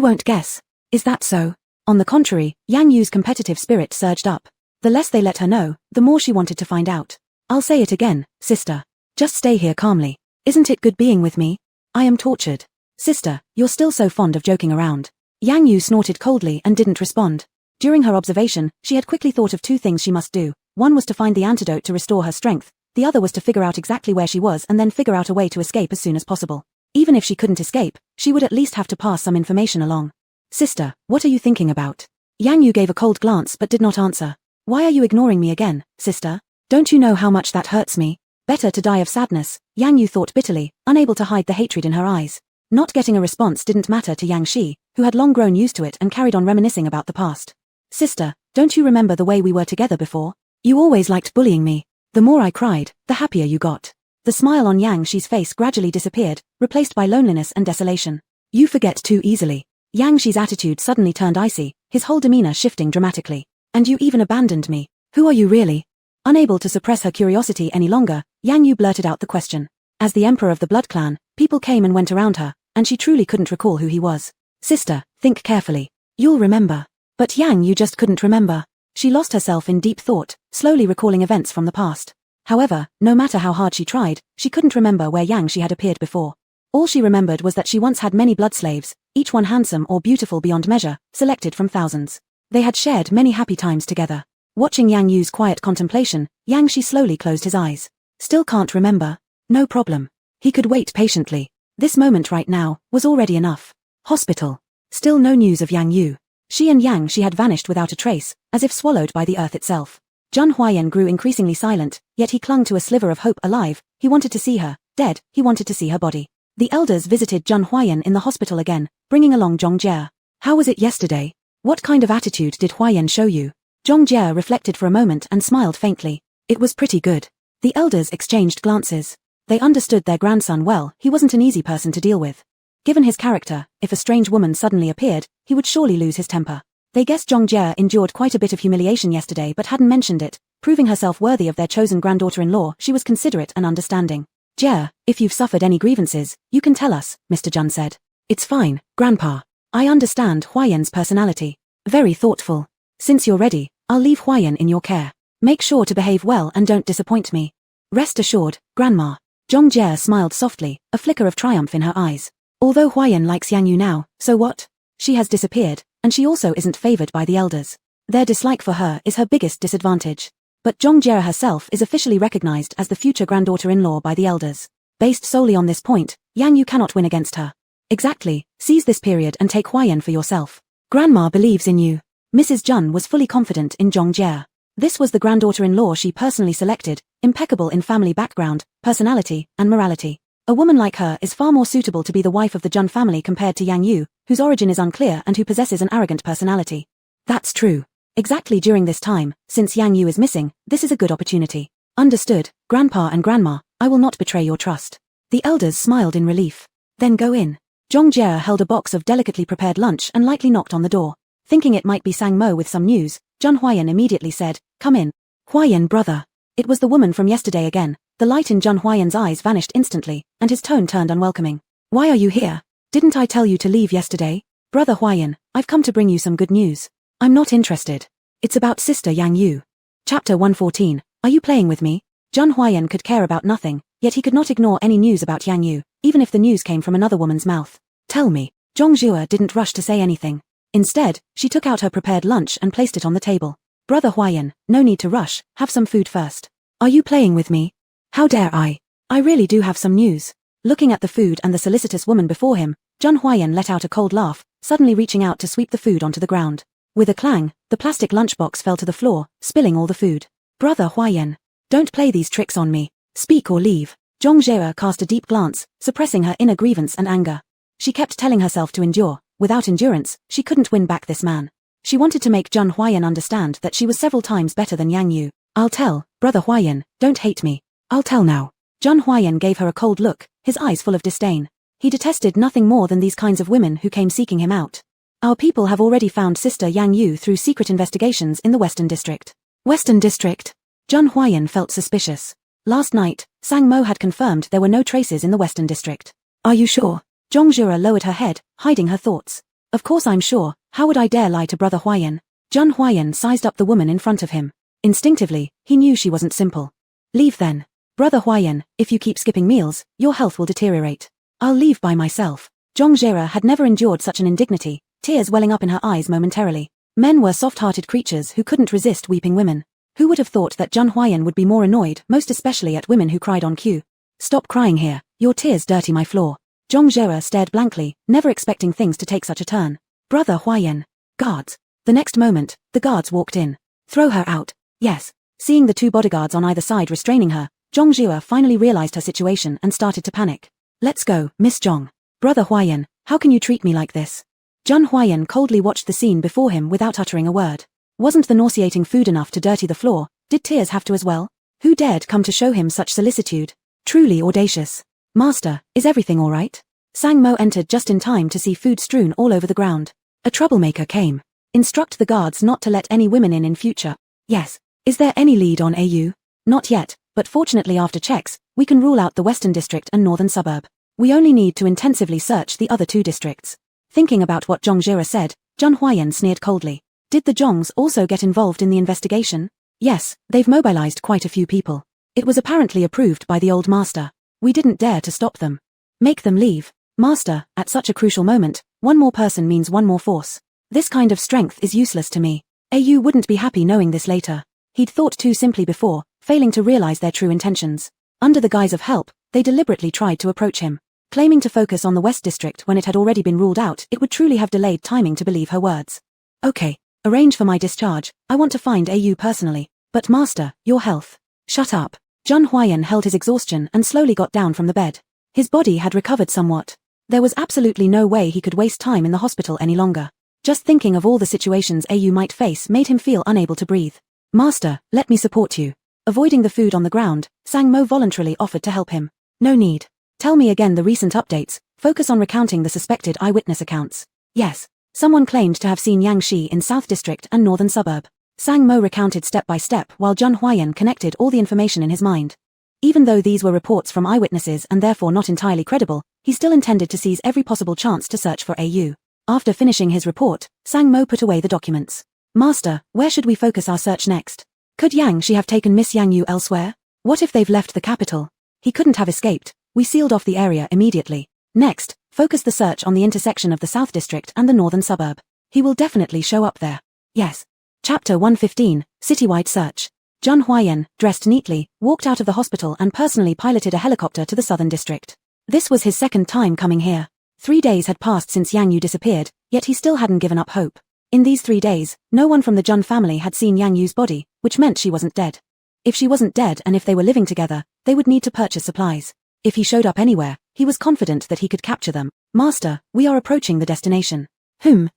won't guess. Is that so? On the contrary, Yang Yu's competitive spirit surged up. The less they let her know, the more she wanted to find out. I'll say it again, sister. Just stay here calmly. Isn't it good being with me? I am tortured. Sister, you're still so fond of joking around. Yang Yu snorted coldly and didn't respond. During her observation, she had quickly thought of 2 things she must do. One was to find the antidote to restore her strength. The other was to figure out exactly where she was and then figure out a way to escape as soon as possible. Even if she couldn't escape, she would at least have to pass some information along. Sister, what are you thinking about? Yang Yu gave a cold glance but did not answer. Why are you ignoring me again, sister? Don't you know how much that hurts me? Better to die of sadness, Yang Yu thought bitterly, unable to hide the hatred in her eyes. Not getting a response didn't matter to Yang Shi, who had long grown used to it and carried on reminiscing about the past. Sister, don't you remember the way we were together before? You always liked bullying me. The more I cried, the happier you got. The smile on Yang Shi's face gradually disappeared, replaced by loneliness and desolation. You forget too easily. Yang Shi's attitude suddenly turned icy, his whole demeanor shifting dramatically. And you even abandoned me. Who are you really? Unable to suppress her curiosity any longer, Yang Yu blurted out the question. As the emperor of the blood clan, people came and went around her, and she truly couldn't recall who he was. Sister, think carefully. You'll remember. But Yang Yu just couldn't remember. She lost herself in deep thought, slowly recalling events from the past. However, no matter how hard she tried, she couldn't remember where Yang Shi had appeared before. All she remembered was that she once had many blood slaves, each one handsome or beautiful beyond measure, selected from thousands. They had shared many happy times together. Watching Yang Yu's quiet contemplation, Yang Shi slowly closed his eyes. Still can't remember? No problem. He could wait patiently. This moment right now was already enough. Hospital. Still no news of Yang Yu. She and Yang Shi had vanished without a trace, as if swallowed by the earth itself. Zhang Huayan grew increasingly silent, yet he clung to a sliver of hope. Alive, he wanted to see her. Dead, he wanted to see her body. The elders visited Zhang Huayan in the hospital again, bringing along Zhong Jie. How was it yesterday? What kind of attitude did Huayan show you? Zhong Jie reflected for a moment and smiled faintly. It was pretty good. The elders exchanged glances. They understood their grandson well. He wasn't an easy person to deal with. Given his character, if a strange woman suddenly appeared, he would surely lose his temper. They guessed Zhong Jie endured quite a bit of humiliation yesterday but hadn't mentioned it, proving herself worthy of their chosen granddaughter-in-law. She was considerate and understanding. Jie, if you've suffered any grievances, you can tell us, Mr. Jun said. It's fine, Grandpa. I understand Huayan's personality. Very thoughtful. Since you're ready, I'll leave Huayan in your care. Make sure to behave well and don't disappoint me. Rest assured, Grandma. Zhong Jie smiled softly, a flicker of triumph in her eyes. Although Huayan likes Yang Yu now, so what? She has disappeared, and she also isn't favored by the elders. Their dislike for her is her biggest disadvantage. But Zhong Jie herself is officially recognized as the future granddaughter-in-law by the elders. Based solely on this point, Yang Yu cannot win against her. Exactly, seize this period and take Huayan for yourself. Grandma believes in you. Mrs. Jun was fully confident in Zhong Jie. This was the granddaughter-in-law she personally selected, impeccable in family background, personality, and morality. A woman like her is far more suitable to be the wife of the Jun family compared to Yang Yu, whose origin is unclear and who possesses an arrogant personality. That's true. Exactly during this time, since Yang Yu is missing, this is a good opportunity. Understood, Grandpa and Grandma, I will not betray your trust. The elders smiled in relief. Then go in. Zhong Jie held a box of delicately prepared lunch and lightly knocked on the door. Thinking it might be Sang Mo with some news, Zhang Huayan immediately said, Come in. Huayan brother. It was the woman from yesterday again. The light in Zhang Huayan's eyes vanished instantly, and his tone turned unwelcoming. Why are you here? Didn't I tell you to leave yesterday? Brother Huayan, I've come to bring you some good news. I'm not interested. It's about Sister Yang Yu. Chapter 114. Are you playing with me? Zhang Huayan could care about nothing, yet he could not ignore any news about Yang Yu, even if the news came from another woman's mouth. Tell me. Zhong Jue didn't rush to say anything. Instead, she took out her prepared lunch and placed it on the table. Brother Huayan, no need to rush, have some food first. Are you playing with me? How dare I? I really do have some news. Looking at the food and the solicitous woman before him, Zhang Huayan let out a cold laugh, suddenly reaching out to sweep the food onto the ground. With a clang, the plastic lunchbox fell to the floor, spilling all the food. Brother Huayan, don't play these tricks on me. Speak or leave. Zhong Jie cast a deep glance, suppressing her inner grievance and anger. She kept telling herself to endure. Without endurance, she couldn't win back this man. She wanted to make Zhang Huayan understand that she was several times better than Yang Yu. I'll tell, Brother Huayan, don't hate me. I'll tell now. Zhang Huayan gave her a cold look, his eyes full of disdain. He detested nothing more than these kinds of women who came seeking him out. Our people have already found Sister Yang Yu through secret investigations in the Western District. Western District? Zhang Huayan felt suspicious. Last night, Sang Mo had confirmed there were no traces in the Western District. Are you sure? Zhong Jue lowered her head, hiding her thoughts. Of course I'm sure, how would I dare lie to Brother Huayan? Zhang Huayan sized up the woman in front of him. Instinctively, he knew she wasn't simple. Leave then. Brother Huayan, if you keep skipping meals, your health will deteriorate. I'll leave by myself. Zhong Jie had never endured such an indignity, tears welling up in her eyes momentarily. Men were soft-hearted creatures who couldn't resist weeping women. Who would have thought that Zhang Huayan would be more annoyed, most especially at women who cried on cue? Stop crying here, your tears dirty my floor. Zhong Jie stared blankly, never expecting things to take such a turn. Brother Huayan. Guards. The next moment, the guards walked in. Throw her out. Yes. Seeing the two bodyguards on either side restraining her, Zhong Jue finally realized her situation and started to panic. Let's go, Miss Zhong. Brother Huayan, how can you treat me like this? Zhang Huayan coldly watched the scene before him without uttering a word. Wasn't the nauseating food enough to dirty the floor? Did tears have to as well? Who dared come to show him such solicitude? Truly audacious. Master, is everything all right? Sang Mo entered just in time to see food strewn all over the ground. A troublemaker came. Instruct the guards not to let any women in future. Yes. Is there any lead on AU? Not yet, but fortunately after checks, we can rule out the Western District and Northern Suburb. We only need to intensively search the other two districts. Thinking about what Zhong Jie said, Zhang Huayan sneered coldly. Did the Zhongs also get involved in the investigation? Yes, they've mobilized quite a few people. It was apparently approved by the old master. We didn't dare to stop them. Make them leave. Master, at such a crucial moment, One more person means one more force. This kind of strength is useless to me. AU wouldn't be happy knowing this later. He'd thought too simply before, failing to realize their true intentions. Under the guise of help, they deliberately tried to approach him. Claiming to focus on the West District when it had already been ruled out, it would truly have delayed timing to believe her words. Okay, arrange for my discharge. I want to find AU personally. But master, your health. Shut up. Jun Huayan held his exhaustion and slowly got down from the bed. His body had recovered somewhat. There was absolutely no way he could waste time in the hospital any longer. Just thinking of all the situations AU might face made him feel unable to breathe. Master, let me support you. Avoiding the food on the ground, Sang Mo voluntarily offered to help him. No need. Tell me again the recent updates. Focus on recounting the suspected eyewitness accounts. Yes. Someone claimed to have seen Yang Shi in South District and Northern Suburb. Sang Mo recounted step by step while Jun Huayan connected all the information in his mind. Even though these were reports from eyewitnesses and therefore not entirely credible, he still intended to seize every possible chance to search for AU. After finishing his report, Sang Mo put away the documents. Master, where should we focus our search next? Could Yang Shi have taken Miss Yang Yu elsewhere? What if they've left the capital? He couldn't have escaped. We sealed off the area immediately. Next, focus the search on the intersection of the South District and the Northern Suburb. He will definitely show up there. Yes. Chapter 115, Citywide Search. Jun Huayan, dressed neatly, walked out of the hospital and personally piloted a helicopter to the Southern District. This was his second time coming here. 3 days had passed since Yang Yu disappeared, yet he still hadn't given up hope. In these 3 days, no one from the Jun family had seen Yang Yu's body, which meant she wasn't dead. If she wasn't dead and if they were living together, they would need to purchase supplies. If he showed up anywhere, he was confident that he could capture them. Master, we are approaching the destination.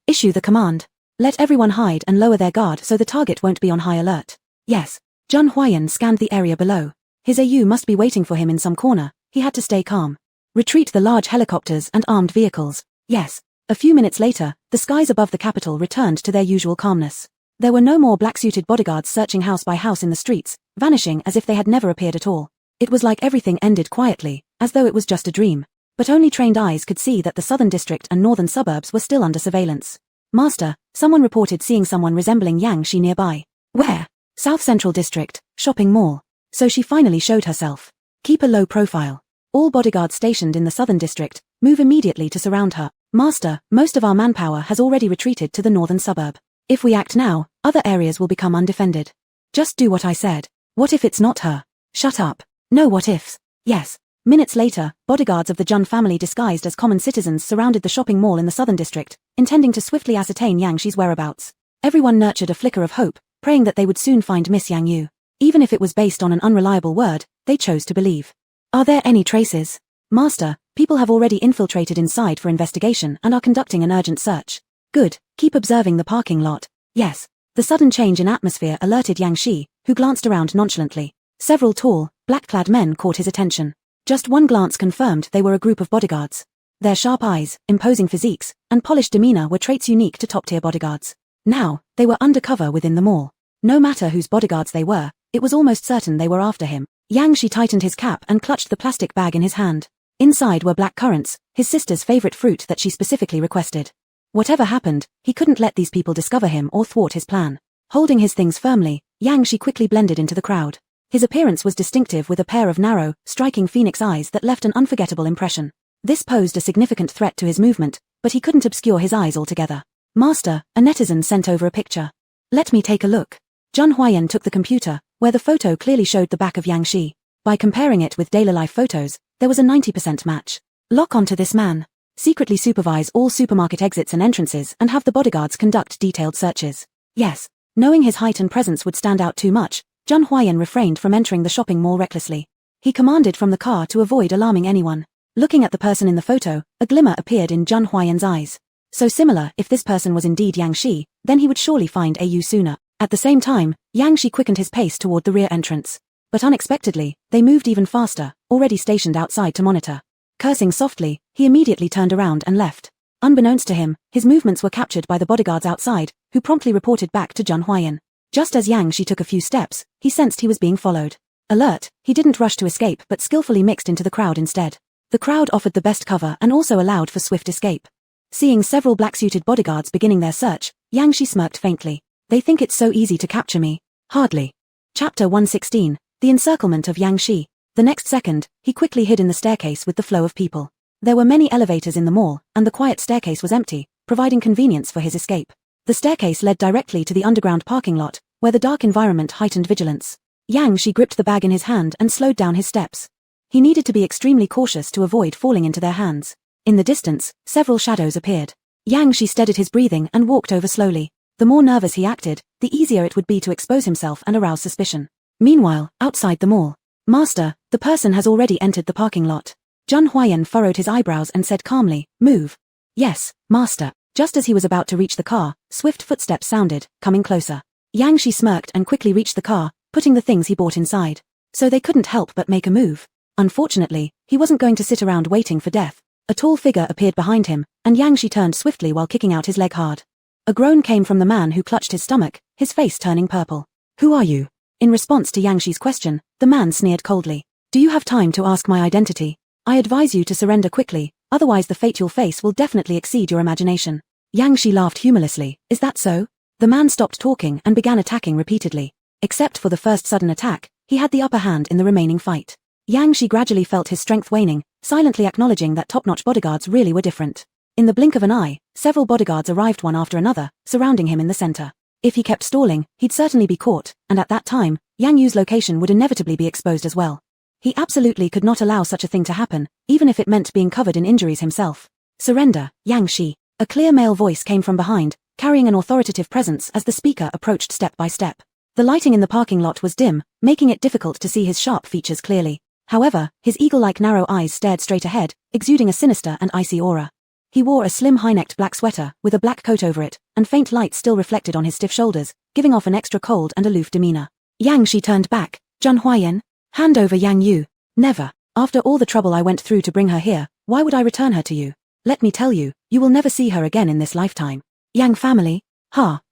Issue the command. Let everyone hide and lower their guard so the target won't be on high alert. Yes. Jun Huayan scanned the area below. His AU must be waiting for him in some corner. He had to stay calm. Retreat the large helicopters and armed vehicles. Yes. A few minutes later, the skies above the capital returned to their usual calmness. There were no more black-suited bodyguards searching house by house in the streets, vanishing as if they had never appeared at all. It was like everything ended quietly, as though it was just a dream. But only trained eyes could see that the Southern District and Northern Suburbs were still under surveillance. Master, someone reported seeing someone resembling Yang Shi nearby. Where? South Central District, shopping mall. So she finally showed herself. Keep a low profile. All bodyguards stationed in the Southern District, move immediately to surround her. Master, most of our manpower has already retreated to the Northern Suburb. If we act now, other areas will become undefended. Just do what I said. What if it's not her? Shut up. No what ifs. Yes. Minutes later, bodyguards of the Jun family disguised as common citizens surrounded the shopping mall in the Southern District, intending to swiftly ascertain Yang Shi's whereabouts. Everyone nurtured a flicker of hope, praying that they would soon find Miss Yang Yu. Even if it was based on an unreliable word, they chose to believe. Are there any traces? Master, people have already infiltrated inside for investigation and are conducting an urgent search. Good, keep observing the parking lot. Yes. The sudden change in atmosphere alerted Yang Shi, who glanced around nonchalantly. Several tall, black-clad men caught his attention. Just one glance confirmed they were a group of bodyguards. Their sharp eyes, imposing physiques, and polished demeanor were traits unique to top-tier bodyguards. Now, they were undercover within the mall. No matter whose bodyguards they were, it was almost certain they were after him. Yang Shi tightened his cap and clutched the plastic bag in his hand. Inside were black currants, his sister's favorite fruit that she specifically requested. Whatever happened, he couldn't let these people discover him or thwart his plan. Holding his things firmly, Yang Shi quickly blended into the crowd. His appearance was distinctive with a pair of narrow, striking phoenix eyes that left an unforgettable impression. This posed a significant threat to his movement, but he couldn't obscure his eyes altogether. Master, a netizen sent over a picture. Let me take a look. Jun Huayan took the computer, where the photo clearly showed the back of Yang Shi. By comparing it with daily life photos, there was a 90% match. Lock onto this man. Secretly supervise all supermarket exits and entrances and have the bodyguards conduct detailed searches. Yes. Knowing his height and presence would stand out too much, Jun Huayan refrained from entering the shopping mall recklessly. He commanded from the car to avoid alarming anyone. Looking at the person in the photo, a glimmer appeared in Jun Huayan's eyes. So similar, if this person was indeed Yang Shi, then he would surely find AU sooner. At the same time, Yang Shi quickened his pace toward the rear entrance. But unexpectedly, they moved even faster, already stationed outside to monitor. Cursing softly, he immediately turned around and left. Unbeknownst to him, his movements were captured by the bodyguards outside, who promptly reported back to Jun Huayan. Just as Yang Shi took a few steps, he sensed he was being followed. Alert, he didn't rush to escape but skillfully mixed into the crowd instead. The crowd offered the best cover and also allowed for swift escape. Seeing several black-suited bodyguards beginning their search, Yang Shi smirked faintly. They think it's so easy to capture me. Hardly. Chapter 116, The Encirclement of Yang Shi. The next second, he quickly hid in the staircase with the flow of people. There were many elevators in the mall, and the quiet staircase was empty, providing convenience for his escape. The staircase led directly to the underground parking lot, where the dark environment heightened vigilance. Yang Shi gripped the bag in his hand and slowed down his steps. He needed to be extremely cautious to avoid falling into their hands. In the distance, several shadows appeared. Yang Shi steadied his breathing and walked over slowly. The more nervous he acted, the easier it would be to expose himself and arouse suspicion. Meanwhile, outside the mall. Master, the person has already entered the parking lot. Zhang Huayan furrowed his eyebrows and said calmly, move. Yes, master. Just as he was about to reach the car, swift footsteps sounded, coming closer. Yang Shi smirked and quickly reached the car, putting the things he bought inside. So they couldn't help but make a move. Unfortunately, he wasn't going to sit around waiting for death. A tall figure appeared behind him, and Yang Shi turned swiftly while kicking out his leg hard. A groan came from the man who clutched his stomach, his face turning purple. Who are you? In response to Yang Shi's question, the man sneered coldly. Do you have time to ask my identity? I advise you to surrender quickly, otherwise the fate you'll face will definitely exceed your imagination. Yang Shi laughed humorlessly. Is that so? The man stopped talking and began attacking repeatedly. Except for the first sudden attack, he had the upper hand in the remaining fight. Yang Shi gradually felt his strength waning, silently acknowledging that top-notch bodyguards really were different. In the blink of an eye, several bodyguards arrived one after another, surrounding him in the center. If he kept stalling, he'd certainly be caught, and at that time, Yang Yu's location would inevitably be exposed as well. He absolutely could not allow such a thing to happen, even if it meant being covered in injuries himself. Surrender, Yang Shi. A clear male voice came from behind, carrying an authoritative presence as the speaker approached step by step. The lighting in the parking lot was dim, making it difficult to see his sharp features clearly. However, his eagle-like narrow eyes stared straight ahead, exuding a sinister and icy aura. He wore a slim high-necked black sweater, with a black coat over it, and faint light still reflected on his stiff shoulders, giving off an extra cold and aloof demeanor. Yang Shi turned back. Zhang Huayan? Hand over Yang Yu. Never. After all the trouble I went through to bring her here, why would I return her to you? Let me tell you, you will never see her again in this lifetime. Yang family?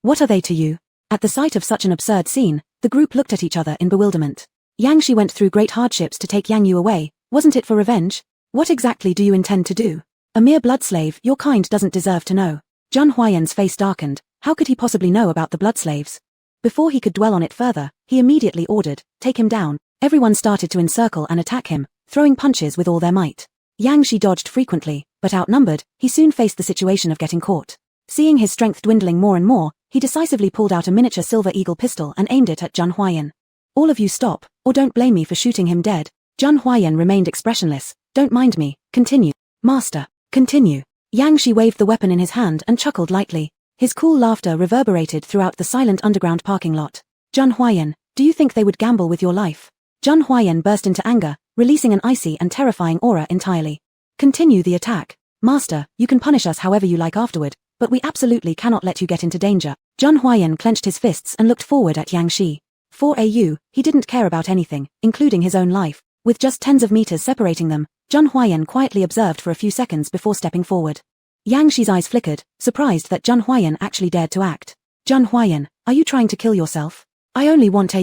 What are they to you? At the sight of such an absurd scene, the group looked at each other in bewilderment. Yang Shi went through great hardships to take Yang Yu away, wasn't it for revenge? What exactly do you intend to do? A mere blood slave your kind doesn't deserve to know. Zhang Huayan's face darkened. How could he possibly know about the blood slaves? Before he could dwell on it further, he immediately ordered, take him down. Everyone started to encircle and attack him, throwing punches with all their might. Yang Shi dodged frequently, but outnumbered, he soon faced the situation of getting caught. Seeing his strength dwindling more and more, he decisively pulled out a miniature silver eagle pistol and aimed it at Zhang Huayan. All of you stop, or don't blame me for shooting him dead. Zhang Huayan remained expressionless. Don't mind me, continue. Master, continue. Yang Shi waved the weapon in his hand and chuckled lightly. His cool laughter reverberated throughout the silent underground parking lot. Zhang Huayan, do you think they would gamble with your life? Zhang Huayan burst into anger, releasing an icy and terrifying aura entirely. Continue the attack. Master, you can punish us however you like afterward, but we absolutely cannot let you get into danger. Zhang Huayan clenched his fists and looked forward at Yang Shi. For he didn't care about anything, including his own life. With just tens of meters separating them, Zhang Huayan quietly observed for a few seconds before stepping forward. Yang Shi's eyes flickered, surprised that Zhang Huayan actually dared to act. Zhang Huayan, are you trying to kill yourself? I only want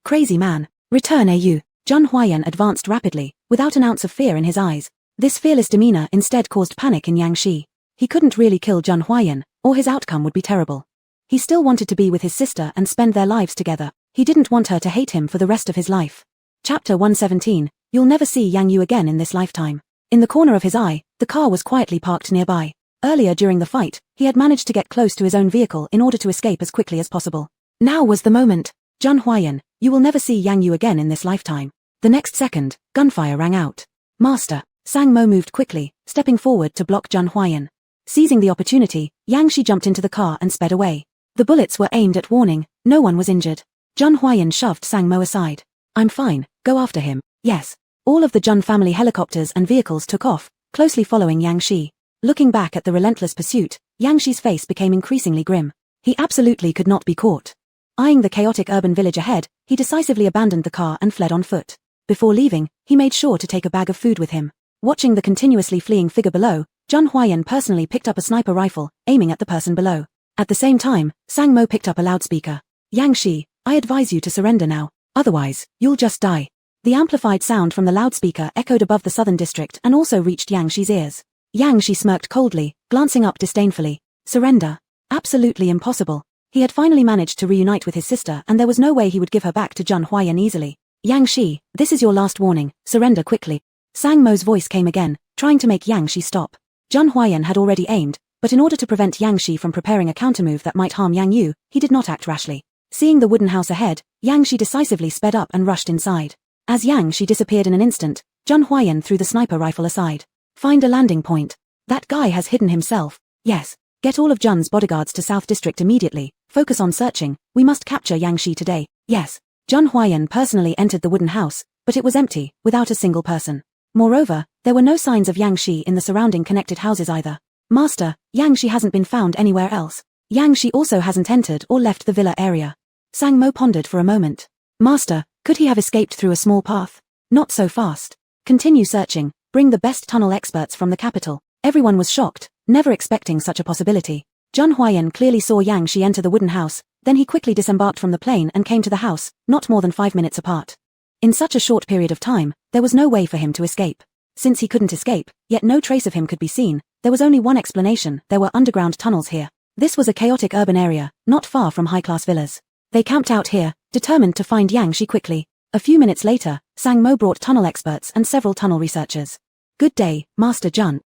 Crazy man. Return Zhang Huayan advanced rapidly, without an ounce of fear in his eyes. This fearless demeanor instead caused panic in Yang Shi. He couldn't really kill Zhang Huayan, or his outcome would be terrible. He still wanted to be with his sister and spend their lives together. He didn't want her to hate him for the rest of his life. Chapter 117, You'll never see Yang Yu again in this lifetime. In the corner of his eye, the car was quietly parked nearby. Earlier during the fight, he had managed to get close to his own vehicle in order to escape as quickly as possible. Now was the moment. Zhang Huayan, you will never see Yang Yu again in this lifetime. The next second, gunfire rang out. Master, Sang Mo moved quickly, stepping forward to block Zhang Huayan. Seizing the opportunity, Yang Shi jumped into the car and sped away. The bullets were aimed at warning, no one was injured. Zhang Huayan shoved Sang Mo aside. I'm fine, go after him. Yes. All of the Zhang family helicopters and vehicles took off, closely following Yang Shi. Looking back at the relentless pursuit, Yang Shi's face became increasingly grim. He absolutely could not be caught. Eyeing the chaotic urban village ahead, he decisively abandoned the car and fled on foot. Before leaving, he made sure to take a bag of food with him. Watching the continuously fleeing figure below, Zhang Huayan personally picked up a sniper rifle, aiming at the person below. At the same time, Sang Mo picked up a loudspeaker. Yang Shi, I advise you to surrender now, otherwise, you'll just die. The amplified sound from the loudspeaker echoed above the southern district and also reached Yang Shi's ears. Yang Shi smirked coldly, glancing up disdainfully. Surrender? Absolutely impossible. He had finally managed to reunite with his sister and there was no way he would give her back to Zhang Huayan easily. Yang Shi, this is your last warning, surrender quickly. Sang Mo's voice came again, trying to make Yang Shi stop. Zhang Huayan had already aimed, but in order to prevent Yang Shi from preparing a countermove that might harm Yang Yu, he did not act rashly. Seeing the wooden house ahead, Yang Shi decisively sped up and rushed inside. As Yang Shi disappeared in an instant, Zhang Huayan threw the sniper rifle aside. Find a landing point. That guy has hidden himself. Yes. Get all of Zhang's bodyguards to South District immediately. Focus on searching. We must capture Yang Shi today. Yes. Zhang Huayan personally entered the wooden house, but it was empty, without a single person. Moreover, there were no signs of Yang Shi in the surrounding connected houses either. Master, Yang Shi hasn't been found anywhere else. Yang Shi also hasn't entered or left the villa area. Sang Mo pondered for a moment. Master, could he have escaped through a small path? Not so fast. Continue searching. Bring the best tunnel experts from the capital. Everyone was shocked, never expecting such a possibility. Zhang Huayan clearly saw Yang Shi enter the wooden house, then he quickly disembarked from the plane and came to the house, not more than 5 minutes apart. In such a short period of time, there was no way for him to escape. Since he couldn't escape, yet no trace of him could be seen, there was only one explanation: there were underground tunnels here. This was a chaotic urban area, not far from high-class villas. They camped out here, determined to find Yang Shi quickly. A few minutes later, Sang Mo brought tunnel experts and several tunnel researchers. Good day, Master Jun.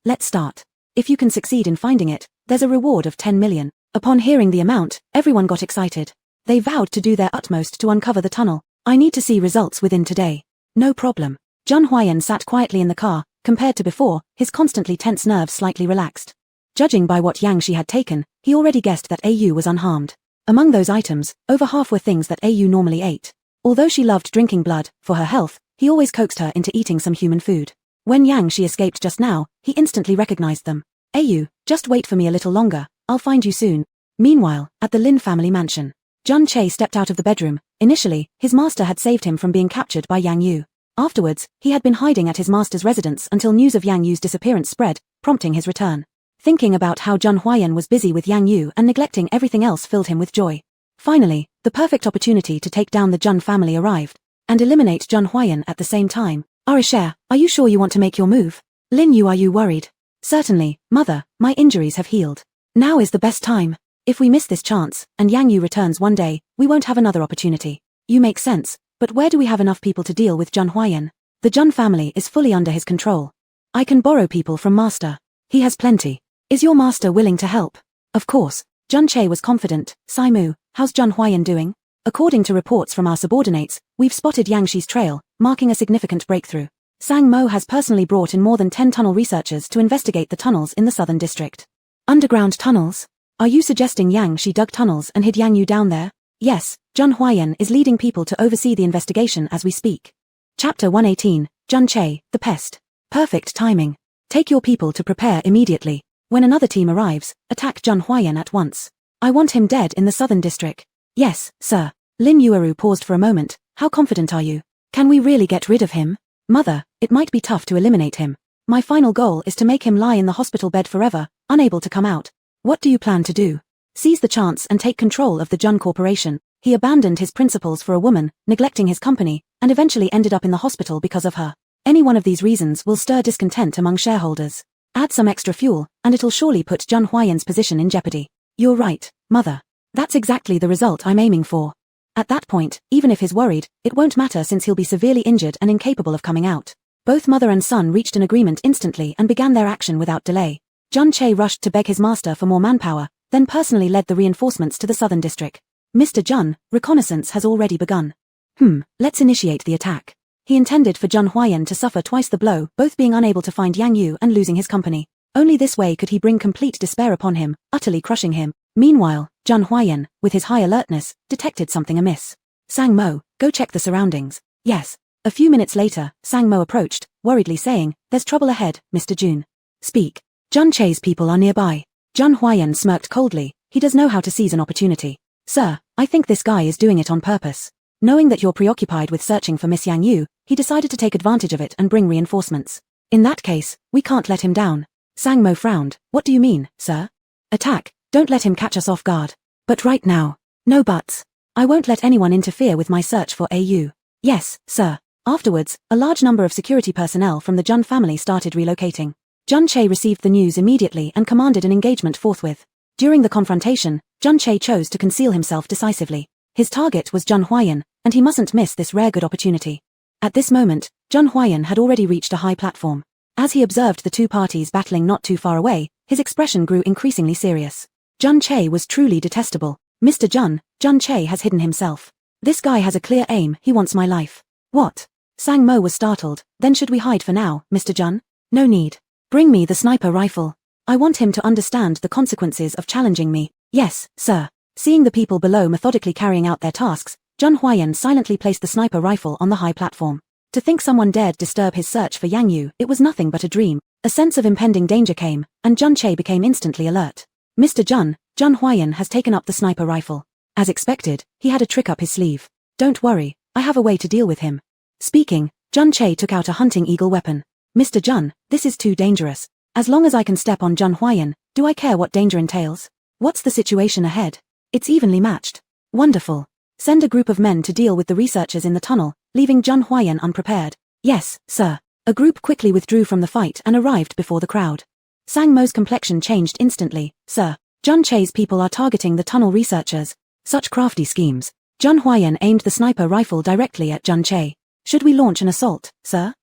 Let's start. If you can succeed in finding it, there's a reward of 10 million. Upon hearing the amount, everyone got excited. They vowed to do their utmost to uncover the tunnel. I need to see results within today. No problem. Zhang Huayan sat quietly in the car. Compared to before, his constantly tense nerves slightly relaxed. Judging by what Yang Shi had taken, he already guessed that AU was unharmed. Among those items, over half were things that AU normally ate. Although she loved drinking blood, for her health, he always coaxed her into eating some human food. When Yang Shi escaped just now, he instantly recognized them. AU, just wait for me a little longer, I'll find you soon. Meanwhile, at the Lin family mansion, Jun Che stepped out of the bedroom. Initially, his master had saved him from being captured by Yang Yu. Afterwards, he had been hiding at his master's residence until news of Yang Yu's disappearance spread, prompting his return. Thinking about how Zhang Huayan was busy with Yang Yu and neglecting everything else filled him with joy. Finally, the perfect opportunity to take down the Zhang family arrived, and eliminate Zhang Huayan at the same time. Arisha, are you sure you want to make your move? Lin Yu, are you worried? Certainly, mother, my injuries have healed. Now is the best time. If we miss this chance, and Yang Yu returns one day, we won't have another opportunity. You make sense, but where do we have enough people to deal with Zhang Huayan? The Zhang family is fully under his control. I can borrow people from master. He has plenty. Is your master willing to help? Of course. Jun Che was confident. Saimu, how's Zhang Huayan doing? According to reports from our subordinates, we've spotted Yang Shi's trail, marking a significant breakthrough. Sang Mo has personally brought in more than 10 tunnel researchers to investigate the tunnels in the southern district. Underground tunnels? Are you suggesting Yang Shi dug tunnels and hid Yang Yu down there? Yes, Zhang Huayan is leading people to oversee the investigation as we speak. Chapter 118, Jun Che, the Pest. Perfect timing. Take your people to prepare immediately. When another team arrives, attack Zhang Huayan at once. I want him dead in the southern district. Yes, sir. Lin Yueru paused for a moment. How confident are you? Can we really get rid of him? Mother, it might be tough to eliminate him. My final goal is to make him lie in the hospital bed forever, unable to come out. What do you plan to do? Seize the chance and take control of the Jun Corporation. He abandoned his principles for a woman, neglecting his company, and eventually ended up in the hospital because of her. Any one of these reasons will stir discontent among shareholders. Add some extra fuel, and it'll surely put Zhang Huayan's position in jeopardy. You're right, mother. That's exactly the result I'm aiming for. At that point, even if he's worried, it won't matter since he'll be severely injured and incapable of coming out. Both mother and son reached an agreement instantly and began their action without delay. Jun Che rushed to beg his master for more manpower, then personally led the reinforcements to the southern district. Mr. Jun, reconnaissance has already begun. Let's initiate the attack. He intended for Zhang Huayan to suffer twice the blow, both being unable to find Yang Yu and losing his company. Only this way could he bring complete despair upon him, utterly crushing him. Meanwhile, Zhang Huayan, with his high alertness, detected something amiss. Sang Mo, go check the surroundings. Yes. A few minutes later, Sang Mo approached, worriedly saying, there's trouble ahead, Mr. Jun. Speak. Jun Che's people are nearby. Zhang Huayan smirked coldly. He does know how to seize an opportunity. Sir, I think this guy is doing it on purpose. Knowing that you're preoccupied with searching for Miss Yang Yu, he decided to take advantage of it and bring reinforcements. In that case, we can't let him down. Sang Mo frowned. What do you mean, sir? Attack. Don't let him catch us off guard. But right now. No buts. I won't let anyone interfere with my search for AU. Yes, sir. Afterwards, a large number of security personnel from the Jun family started relocating. Jun Che received the news immediately and commanded an engagement forthwith. During the confrontation, Jun Che chose to conceal himself decisively. His target was Zhang Huayan, and he mustn't miss this rare good opportunity. At this moment, Zhang Huayan had already reached a high platform. As he observed the two parties battling not too far away, his expression grew increasingly serious. Jun Che was truly detestable. Mr. Jun Che has hidden himself. This guy has a clear aim, he wants my life. What? Sang Mo was startled. Then should we hide for now, Mr. Jun? No need. Bring me the sniper rifle. I want him to understand the consequences of challenging me. Yes, sir. Seeing the people below methodically carrying out their tasks, Jun Huayan silently placed the sniper rifle on the high platform. To think someone dared disturb his search for Yang Yu, it was nothing but a dream. A sense of impending danger came, and Jun Che became instantly alert. Mr. Jun Huayan has taken up the sniper rifle. As expected, he had a trick up his sleeve. Don't worry, I have a way to deal with him. Speaking, Jun Che took out a hunting eagle weapon. Mr. Jun, this is too dangerous. As long as I can step on Jun Huayan, do I care what danger entails? What's the situation ahead? It's evenly matched. Wonderful. Send a group of men to deal with the researchers in the tunnel, leaving Jun Huayan unprepared. Yes, sir. A group quickly withdrew from the fight and arrived before the crowd. Sang Mo's complexion changed instantly. Sir, Jun Che's people are targeting the tunnel researchers. Such crafty schemes. Jun Huayan aimed the sniper rifle directly at Jun Che. Should we launch an assault, sir?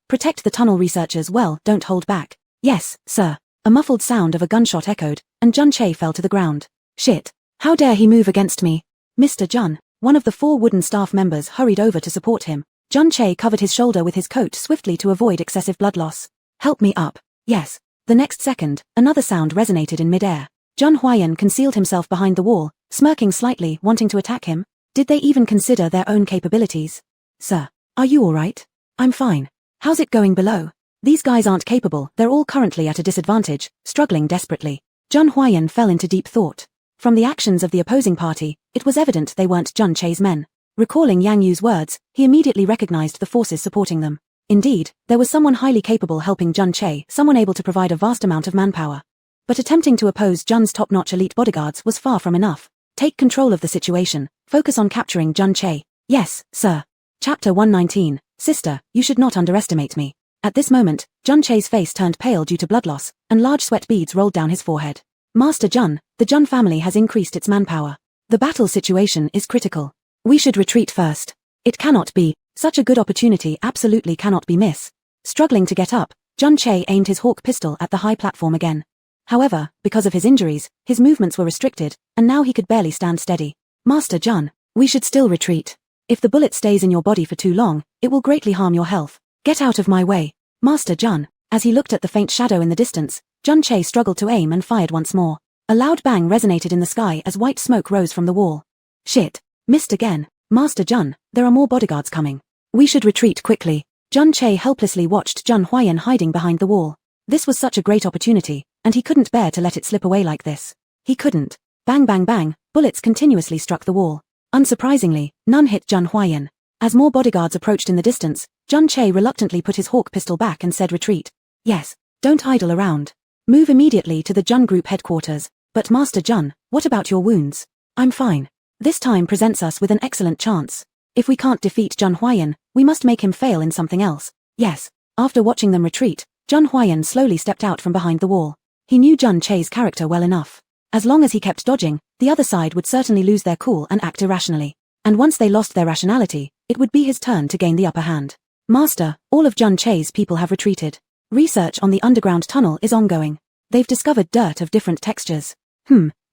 Protect the tunnel researchers well, don't hold back. Yes, sir. A muffled sound of a gunshot echoed, and Jun Che fell to the ground. Shit. How dare he move against me? Mr. Jun, one of the 4 wooden staff members hurried over to support him. Jun Che covered his shoulder with his coat swiftly to avoid excessive blood loss. Help me up. Yes. The next second, another sound resonated in midair. Jun Huayan concealed himself behind the wall, smirking slightly, wanting to attack him. Did they even consider their own capabilities? Sir, are you alright? I'm fine. How's it going below? These guys aren't capable, they're all currently at a disadvantage, struggling desperately. Jun Huayan fell into deep thought. From the actions of the opposing party, it was evident they weren't Jun Che's men. Recalling Yang Yu's words, he immediately recognized the forces supporting them. Indeed, there was someone highly capable helping Jun Che, someone able to provide a vast amount of manpower. But attempting to oppose Jun's top-notch elite bodyguards was far from enough. Take control of the situation, focus on capturing Jun Che. Yes, sir. Chapter 119, Sister, you should not underestimate me. At this moment, Jun Che's face turned pale due to blood loss, and large sweat beads rolled down his forehead. Master Jun, the Jun family has increased its manpower. The battle situation is critical. We should retreat first. It cannot be. Such a good opportunity absolutely cannot be missed. Struggling to get up, Jun Che aimed his hawk pistol at the high platform again. However, because of his injuries, his movements were restricted, and now he could barely stand steady. Master Jun, we should still retreat. If the bullet stays in your body for too long, it will greatly harm your health. Get out of my way. Master Jun, as he looked at the faint shadow in the distance, Jun Che struggled to aim and fired once more. A loud bang resonated in the sky as white smoke rose from the wall. Shit. Missed again. Master Jun, there are more bodyguards coming. We should retreat quickly. Jun Che helplessly watched Jun Huayan hiding behind the wall. This was such a great opportunity, and he couldn't bear to let it slip away like this. He couldn't. Bang bang bang, bullets continuously struck the wall. Unsurprisingly, none hit Jun Huayan. As more bodyguards approached in the distance, Jun Che reluctantly put his hawk pistol back and said retreat. Yes. Don't idle around. Move immediately to the Jun Group headquarters. But Master Jun, what about your wounds? I'm fine. This time presents us with an excellent chance. If we can't defeat Jun Huayan, we must make him fail in something else. Yes. After watching them retreat, Jun Huayan slowly stepped out from behind the wall. He knew Jun Che's character well enough. As long as he kept dodging, the other side would certainly lose their cool and act irrationally. And once they lost their rationality, it would be his turn to gain the upper hand. Master, all of Jun Che's people have retreated. Research on the underground tunnel is ongoing. They've discovered dirt of different textures.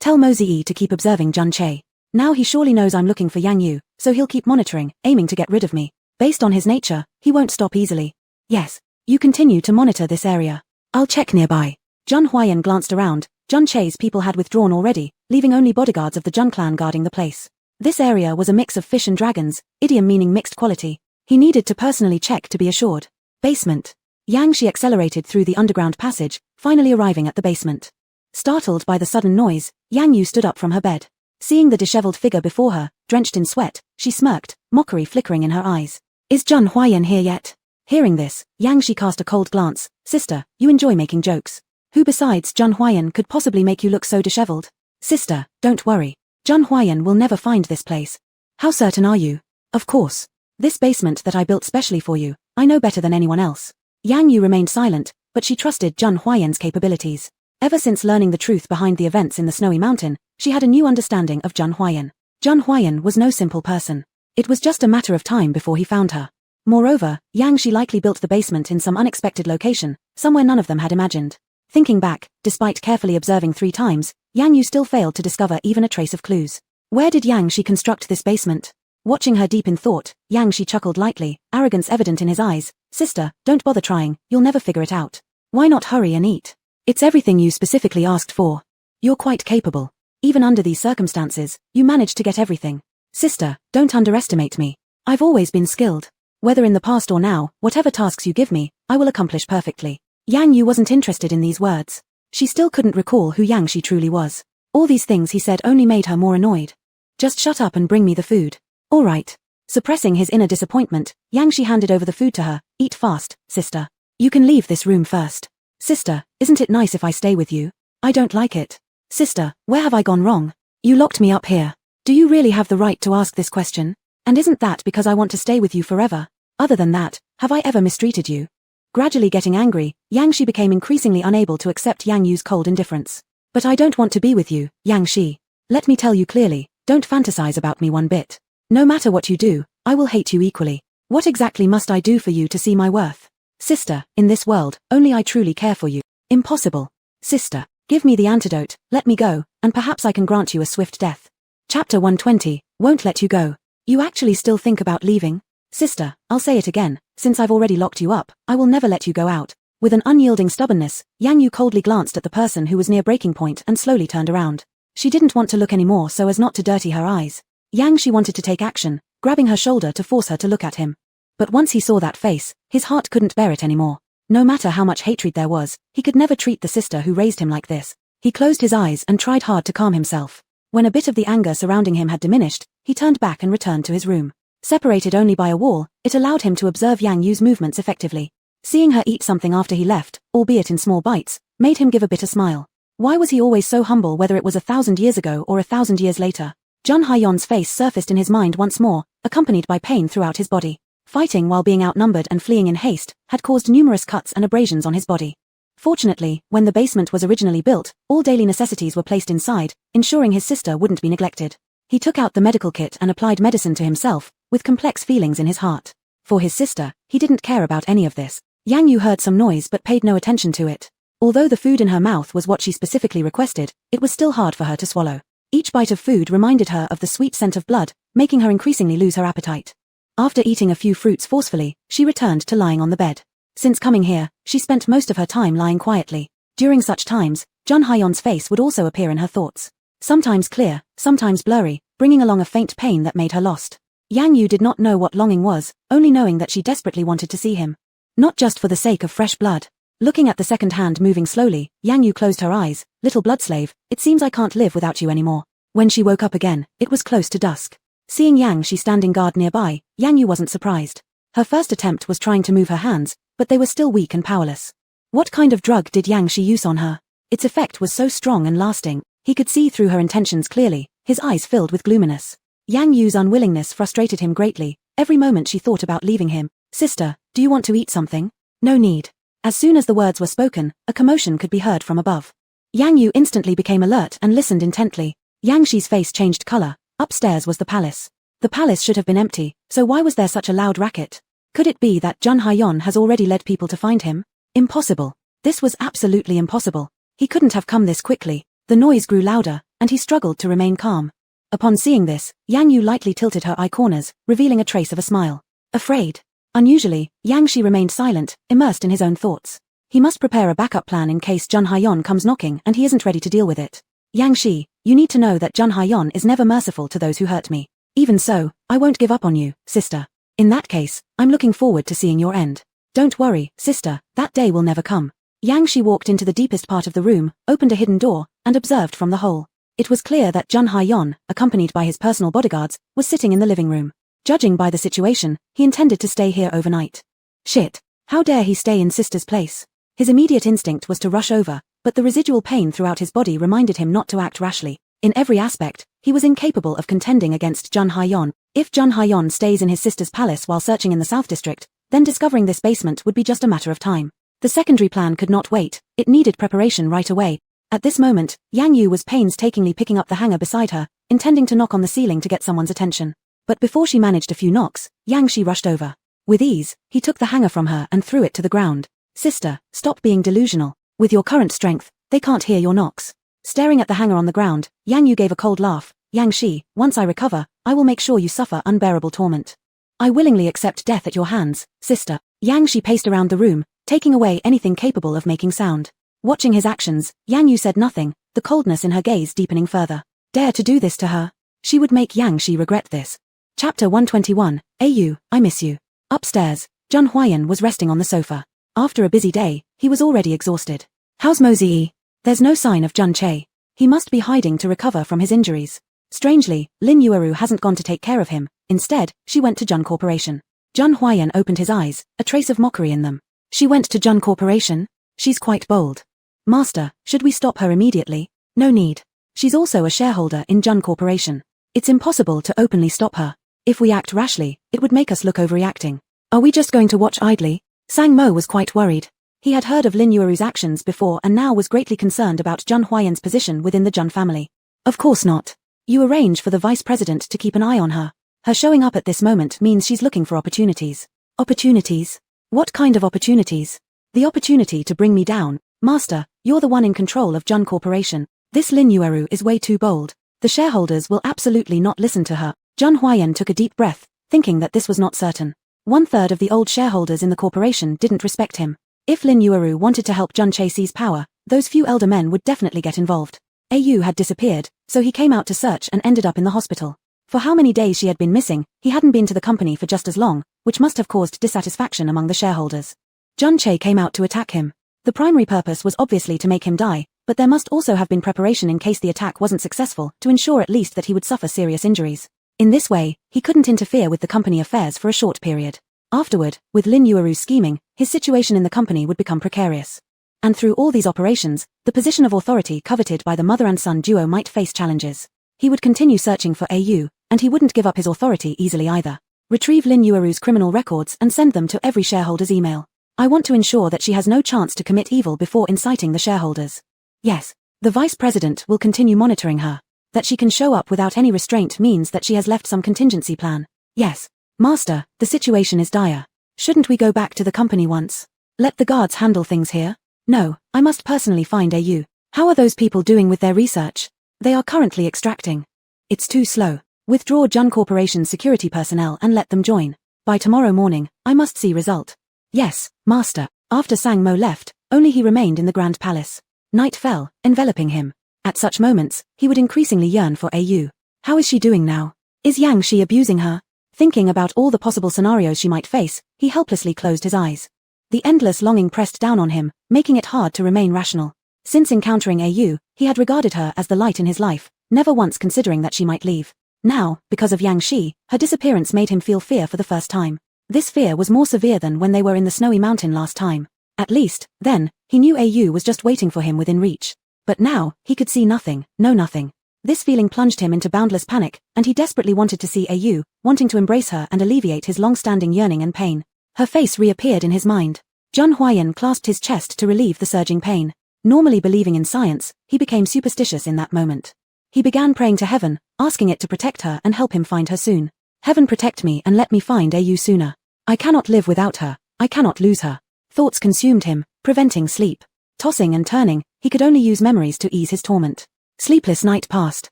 Tell Mo Zi to keep observing Jun Che. Now he surely knows I'm looking for Yang Yu, so he'll keep monitoring, aiming to get rid of me. Based on his nature, he won't stop easily. Yes. You continue to monitor this area. I'll check nearby. Jun Huayan glanced around. Jun Che's people had withdrawn already, leaving only bodyguards of the Jun clan guarding the place. This area was a mix of fish and dragons, idiom meaning mixed quality. He needed to personally check to be assured. Basement. Yang Shi accelerated through the underground passage, finally arriving at the basement. Startled by the sudden noise, Yang Yu stood up from her bed. Seeing the disheveled figure before her, drenched in sweat, she smirked, mockery flickering in her eyes. Is Jun Huayan here yet? Hearing this, Yang Shi cast a cold glance. Sister, you enjoy making jokes. Who besides Jun Huayan could possibly make you look so disheveled? Sister, don't worry. Jun Huayan will never find this place. How certain are you? Of course. This basement that I built specially for you, I know better than anyone else. Yang Yu remained silent, but she trusted Jun Huayan's capabilities. Ever since learning the truth behind the events in the Snowy Mountain, she had a new understanding of Jun Huayan. Jun Huayan was no simple person. It was just a matter of time before he found her. Moreover, Yang Shi likely built the basement in some unexpected location, somewhere none of them had imagined. Thinking back, despite carefully observing 3 times, Yang Yu still failed to discover even a trace of clues. Where did Yang Shi construct this basement? Watching her deep in thought, Yang Shi chuckled lightly, arrogance evident in his eyes. Sister, don't bother trying, you'll never figure it out. Why not hurry and eat? It's everything you specifically asked for. You're quite capable. Even under these circumstances, you managed to get everything. Sister, don't underestimate me. I've always been skilled. Whether in the past or now, whatever tasks you give me, I will accomplish perfectly. Yang Yu wasn't interested in these words. She still couldn't recall who Yang Shi truly was. All these things he said only made her more annoyed. Just shut up and bring me the food. All right. Suppressing his inner disappointment, Yang Shi handed over the food to her. Eat fast, sister. You can leave this room first. Sister, isn't it nice if I stay with you? I don't like it. Sister, where have I gone wrong? You locked me up here. Do you really have the right to ask this question? And isn't that because I want to stay with you forever? Other than that, have I ever mistreated you? Gradually getting angry, Yang Shi became increasingly unable to accept Yang Yu's cold indifference. But I don't want to be with you, Yang Shi. Let me tell you clearly, don't fantasize about me one bit. No matter what you do, I will hate you equally. What exactly must I do for you to see my worth? Sister, in this world, only I truly care for you. Impossible. Sister, give me the antidote, let me go, and perhaps I can grant you a swift death. Chapter 120, won't let you go. You actually still think about leaving? Sister, I'll say it again, since I've already locked you up, I will never let you go out. With an unyielding stubbornness, Yang Yu coldly glanced at the person who was near breaking point and slowly turned around. She didn't want to look anymore so as not to dirty her eyes. Yang Shi wanted to take action, grabbing her shoulder to force her to look at him. But once he saw that face, his heart couldn't bear it anymore. No matter how much hatred there was, he could never treat the sister who raised him like this. He closed his eyes and tried hard to calm himself. When a bit of the anger surrounding him had diminished, he turned back and returned to his room. Separated only by a wall, it allowed him to observe Yang Yu's movements effectively. Seeing her eat something after he left, albeit in small bites, made him give a bitter smile. Why was he always so humble, whether it was 1,000 years ago or 1,000 years later? Jun Haiyon's face surfaced in his mind once more, accompanied by pain throughout his body. Fighting while being outnumbered and fleeing in haste had caused numerous cuts and abrasions on his body. Fortunately, when the basement was originally built, all daily necessities were placed inside, ensuring his sister wouldn't be neglected. He took out the medical kit and applied medicine to himself, with complex feelings in his heart. For his sister, he didn't care about any of this. Yang Yu heard some noise but paid no attention to it. Although the food in her mouth was what she specifically requested, it was still hard for her to swallow. Each bite of food reminded her of the sweet scent of blood, making her increasingly lose her appetite. After eating a few fruits forcefully, she returned to lying on the bed. Since coming here, she spent most of her time lying quietly. During such times, Jun Haiyon's face would also appear in her thoughts. Sometimes clear, sometimes blurry, bringing along a faint pain that made her lost. Yang Yu did not know what longing was, only knowing that she desperately wanted to see him. Not just for the sake of fresh blood. Looking at the second hand moving slowly, Yang Yu closed her eyes. Little blood slave, it seems I can't live without you anymore. When she woke up again, it was close to dusk. Seeing Yang Shi standing guard nearby, Yang Yu wasn't surprised. Her first attempt was trying to move her hands, but they were still weak and powerless. What kind of drug did Yang Shi use on her? Its effect was so strong and lasting, he could see through her intentions clearly, his eyes filled with gloominess. Yang Yu's unwillingness frustrated him greatly. Every moment she thought about leaving him. Sister, do you want to eat something? No need. As soon as the words were spoken, a commotion could be heard from above. Yang Yu instantly became alert and listened intently. Yang Shi's face changed color. Upstairs was the palace. The palace should have been empty, so why was there such a loud racket? Could it be that Jun Haiyon has already led people to find him? Impossible. This was absolutely impossible. He couldn't have come this quickly. The noise grew louder, and he struggled to remain calm. Upon seeing this, Yang Yu lightly tilted her eye corners, revealing a trace of a smile. Afraid. Unusually, Yang Shi remained silent, immersed in his own thoughts. He must prepare a backup plan in case Jun Haiyon comes knocking and he isn't ready to deal with it. Yang Shi, you need to know that Jun Haiyon is never merciful to those who hurt me. Even so, I won't give up on you, sister. In that case, I'm looking forward to seeing your end. Don't worry, sister, that day will never come. Yang Shi walked into the deepest part of the room, opened a hidden door, and observed from the hole. It was clear that Jun Haiyon, accompanied by his personal bodyguards, was sitting in the living room. Judging by the situation, he intended to stay here overnight. Shit. How dare he stay in sister's place? His immediate instinct was to rush over, but the residual pain throughout his body reminded him not to act rashly. In every aspect, he was incapable of contending against Jun Haiyon. If Jun Haiyon stays in his sister's palace while searching in the South District, then discovering this basement would be just a matter of time. The secondary plan could not wait, it needed preparation right away. At this moment, Yang Yu was painstakingly picking up the hanger beside her, intending to knock on the ceiling to get someone's attention. But before she managed a few knocks, Yang Shi rushed over. With ease, he took the hanger from her and threw it to the ground. Sister, stop being delusional. With your current strength, they can't hear your knocks. Staring at the hanger on the ground, Yang Yu gave a cold laugh. Yang Shi, once I recover, I will make sure you suffer unbearable torment. I willingly accept death at your hands, sister. Yang Shi paced around the room, taking away anything capable of making sound. Watching his actions, Yang Yu said nothing, the coldness in her gaze deepening further. Dare to do this to her? She would make Yang Shi regret this. Chapter 121, Ayu, I miss you. Upstairs, Jun Huayan was resting on the sofa. After a busy day, he was already exhausted. How's Mo Ziyi? There's no sign of Jun Che. He must be hiding to recover from his injuries. Strangely, Lin Yueru hasn't gone to take care of him. Instead, she went to Jun Corporation. Jun Huayan opened his eyes, a trace of mockery in them. She went to Jun Corporation? She's quite bold. Master, should we stop her immediately? No need. She's also a shareholder in Jun Corporation. It's impossible to openly stop her. If we act rashly, it would make us look overreacting. Are we just going to watch idly? Sang Mo was quite worried. He had heard of Lin Yueru's actions before and now was greatly concerned about Jun Huayan's position within the Jun family. Of course not. You arrange for the vice president to keep an eye on her. Her showing up at this moment means she's looking for opportunities. Opportunities? What kind of opportunities? The opportunity to bring me down. Master, you're the one in control of Jun Corporation. This Lin Yueru is way too bold. The shareholders will absolutely not listen to her. Jun Huayan took a deep breath, thinking that this was not certain. 1/3 of the old shareholders in the corporation didn't respect him. If Lin Yueru wanted to help Jun Che seize power, those few elder men would definitely get involved. Ayu had disappeared, so he came out to search and ended up in the hospital. For how many days she had been missing, he hadn't been to the company for just as long, which must have caused dissatisfaction among the shareholders. Jun Che came out to attack him. The primary purpose was obviously to make him die, but there must also have been preparation in case the attack wasn't successful, to ensure at least that he would suffer serious injuries. In this way, he couldn't interfere with the company affairs for a short period. Afterward, with Lin Yueru's scheming, his situation in the company would become precarious. And through all these operations, the position of authority coveted by the mother and son duo might face challenges. He would continue searching for Ayu, and he wouldn't give up his authority easily either. Retrieve Lin Yueru's criminal records and send them to every shareholder's email. I want to ensure that she has no chance to commit evil before inciting the shareholders. Yes, the vice president will continue monitoring her. That she can show up without any restraint means that she has left some contingency plan. Yes. Master, the situation is dire. Shouldn't we go back to the company once? Let the guards handle things here? No, I must personally find Ayu. How are those people doing with their research? They are currently extracting. It's too slow. Withdraw Jun Corporation's security personnel and let them join. By tomorrow morning, I must see result. Yes, Master. After Sang Mo left, only he remained in the Grand Palace. Night fell, enveloping him. At such moments, he would increasingly yearn for Ayu. How is she doing now? Is Yang Shi abusing her? Thinking about all the possible scenarios she might face, he helplessly closed his eyes. The endless longing pressed down on him, making it hard to remain rational. Since encountering Ayu, he had regarded her as the light in his life, never once considering that she might leave. Now, because of Yang Shi, her disappearance made him feel fear for the first time. This fear was more severe than when they were in the snowy mountain last time. At least, then, he knew Ayu was just waiting for him within reach. But now, he could see nothing, know nothing. This feeling plunged him into boundless panic, and he desperately wanted to see Ayu, wanting to embrace her and alleviate his long-standing yearning and pain. Her face reappeared in his mind. Jun Huayan clasped his chest to relieve the surging pain. Normally believing in science, he became superstitious in that moment. He began praying to heaven, asking it to protect her and help him find her soon. Heaven protect me and let me find Ayu sooner. I cannot live without her. I cannot lose her. Thoughts consumed him, preventing sleep. Tossing and turning, he could only use memories to ease his torment. Sleepless night passed.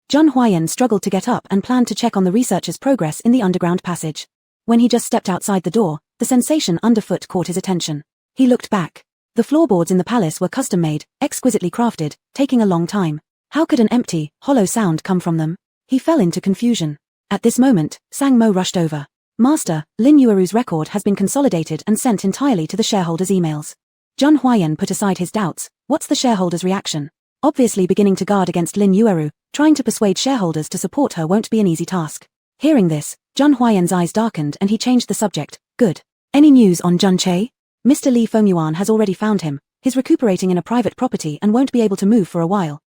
Jun Huayan struggled to get up and planned to check on the researcher's progress in the underground passage. When he just stepped outside the door, the sensation underfoot caught his attention. He looked back. The floorboards in the palace were custom-made, exquisitely crafted, taking a long time. How could an empty, hollow sound come from them? He fell into confusion. At this moment, Sang Mo rushed over. Master, Lin Yueru's record has been consolidated and sent entirely to the shareholders' emails. Jun Huayan put aside his doubts. What's the shareholders' reaction? Obviously beginning to guard against Lin Yueru, trying to persuade shareholders to support her won't be an easy task. Hearing this, Jun Huayan's eyes darkened and he changed the subject. Good. Any news on Jun Che? Mr. Li Fengyuan has already found him. He's recuperating in a private property and won't be able to move for a while.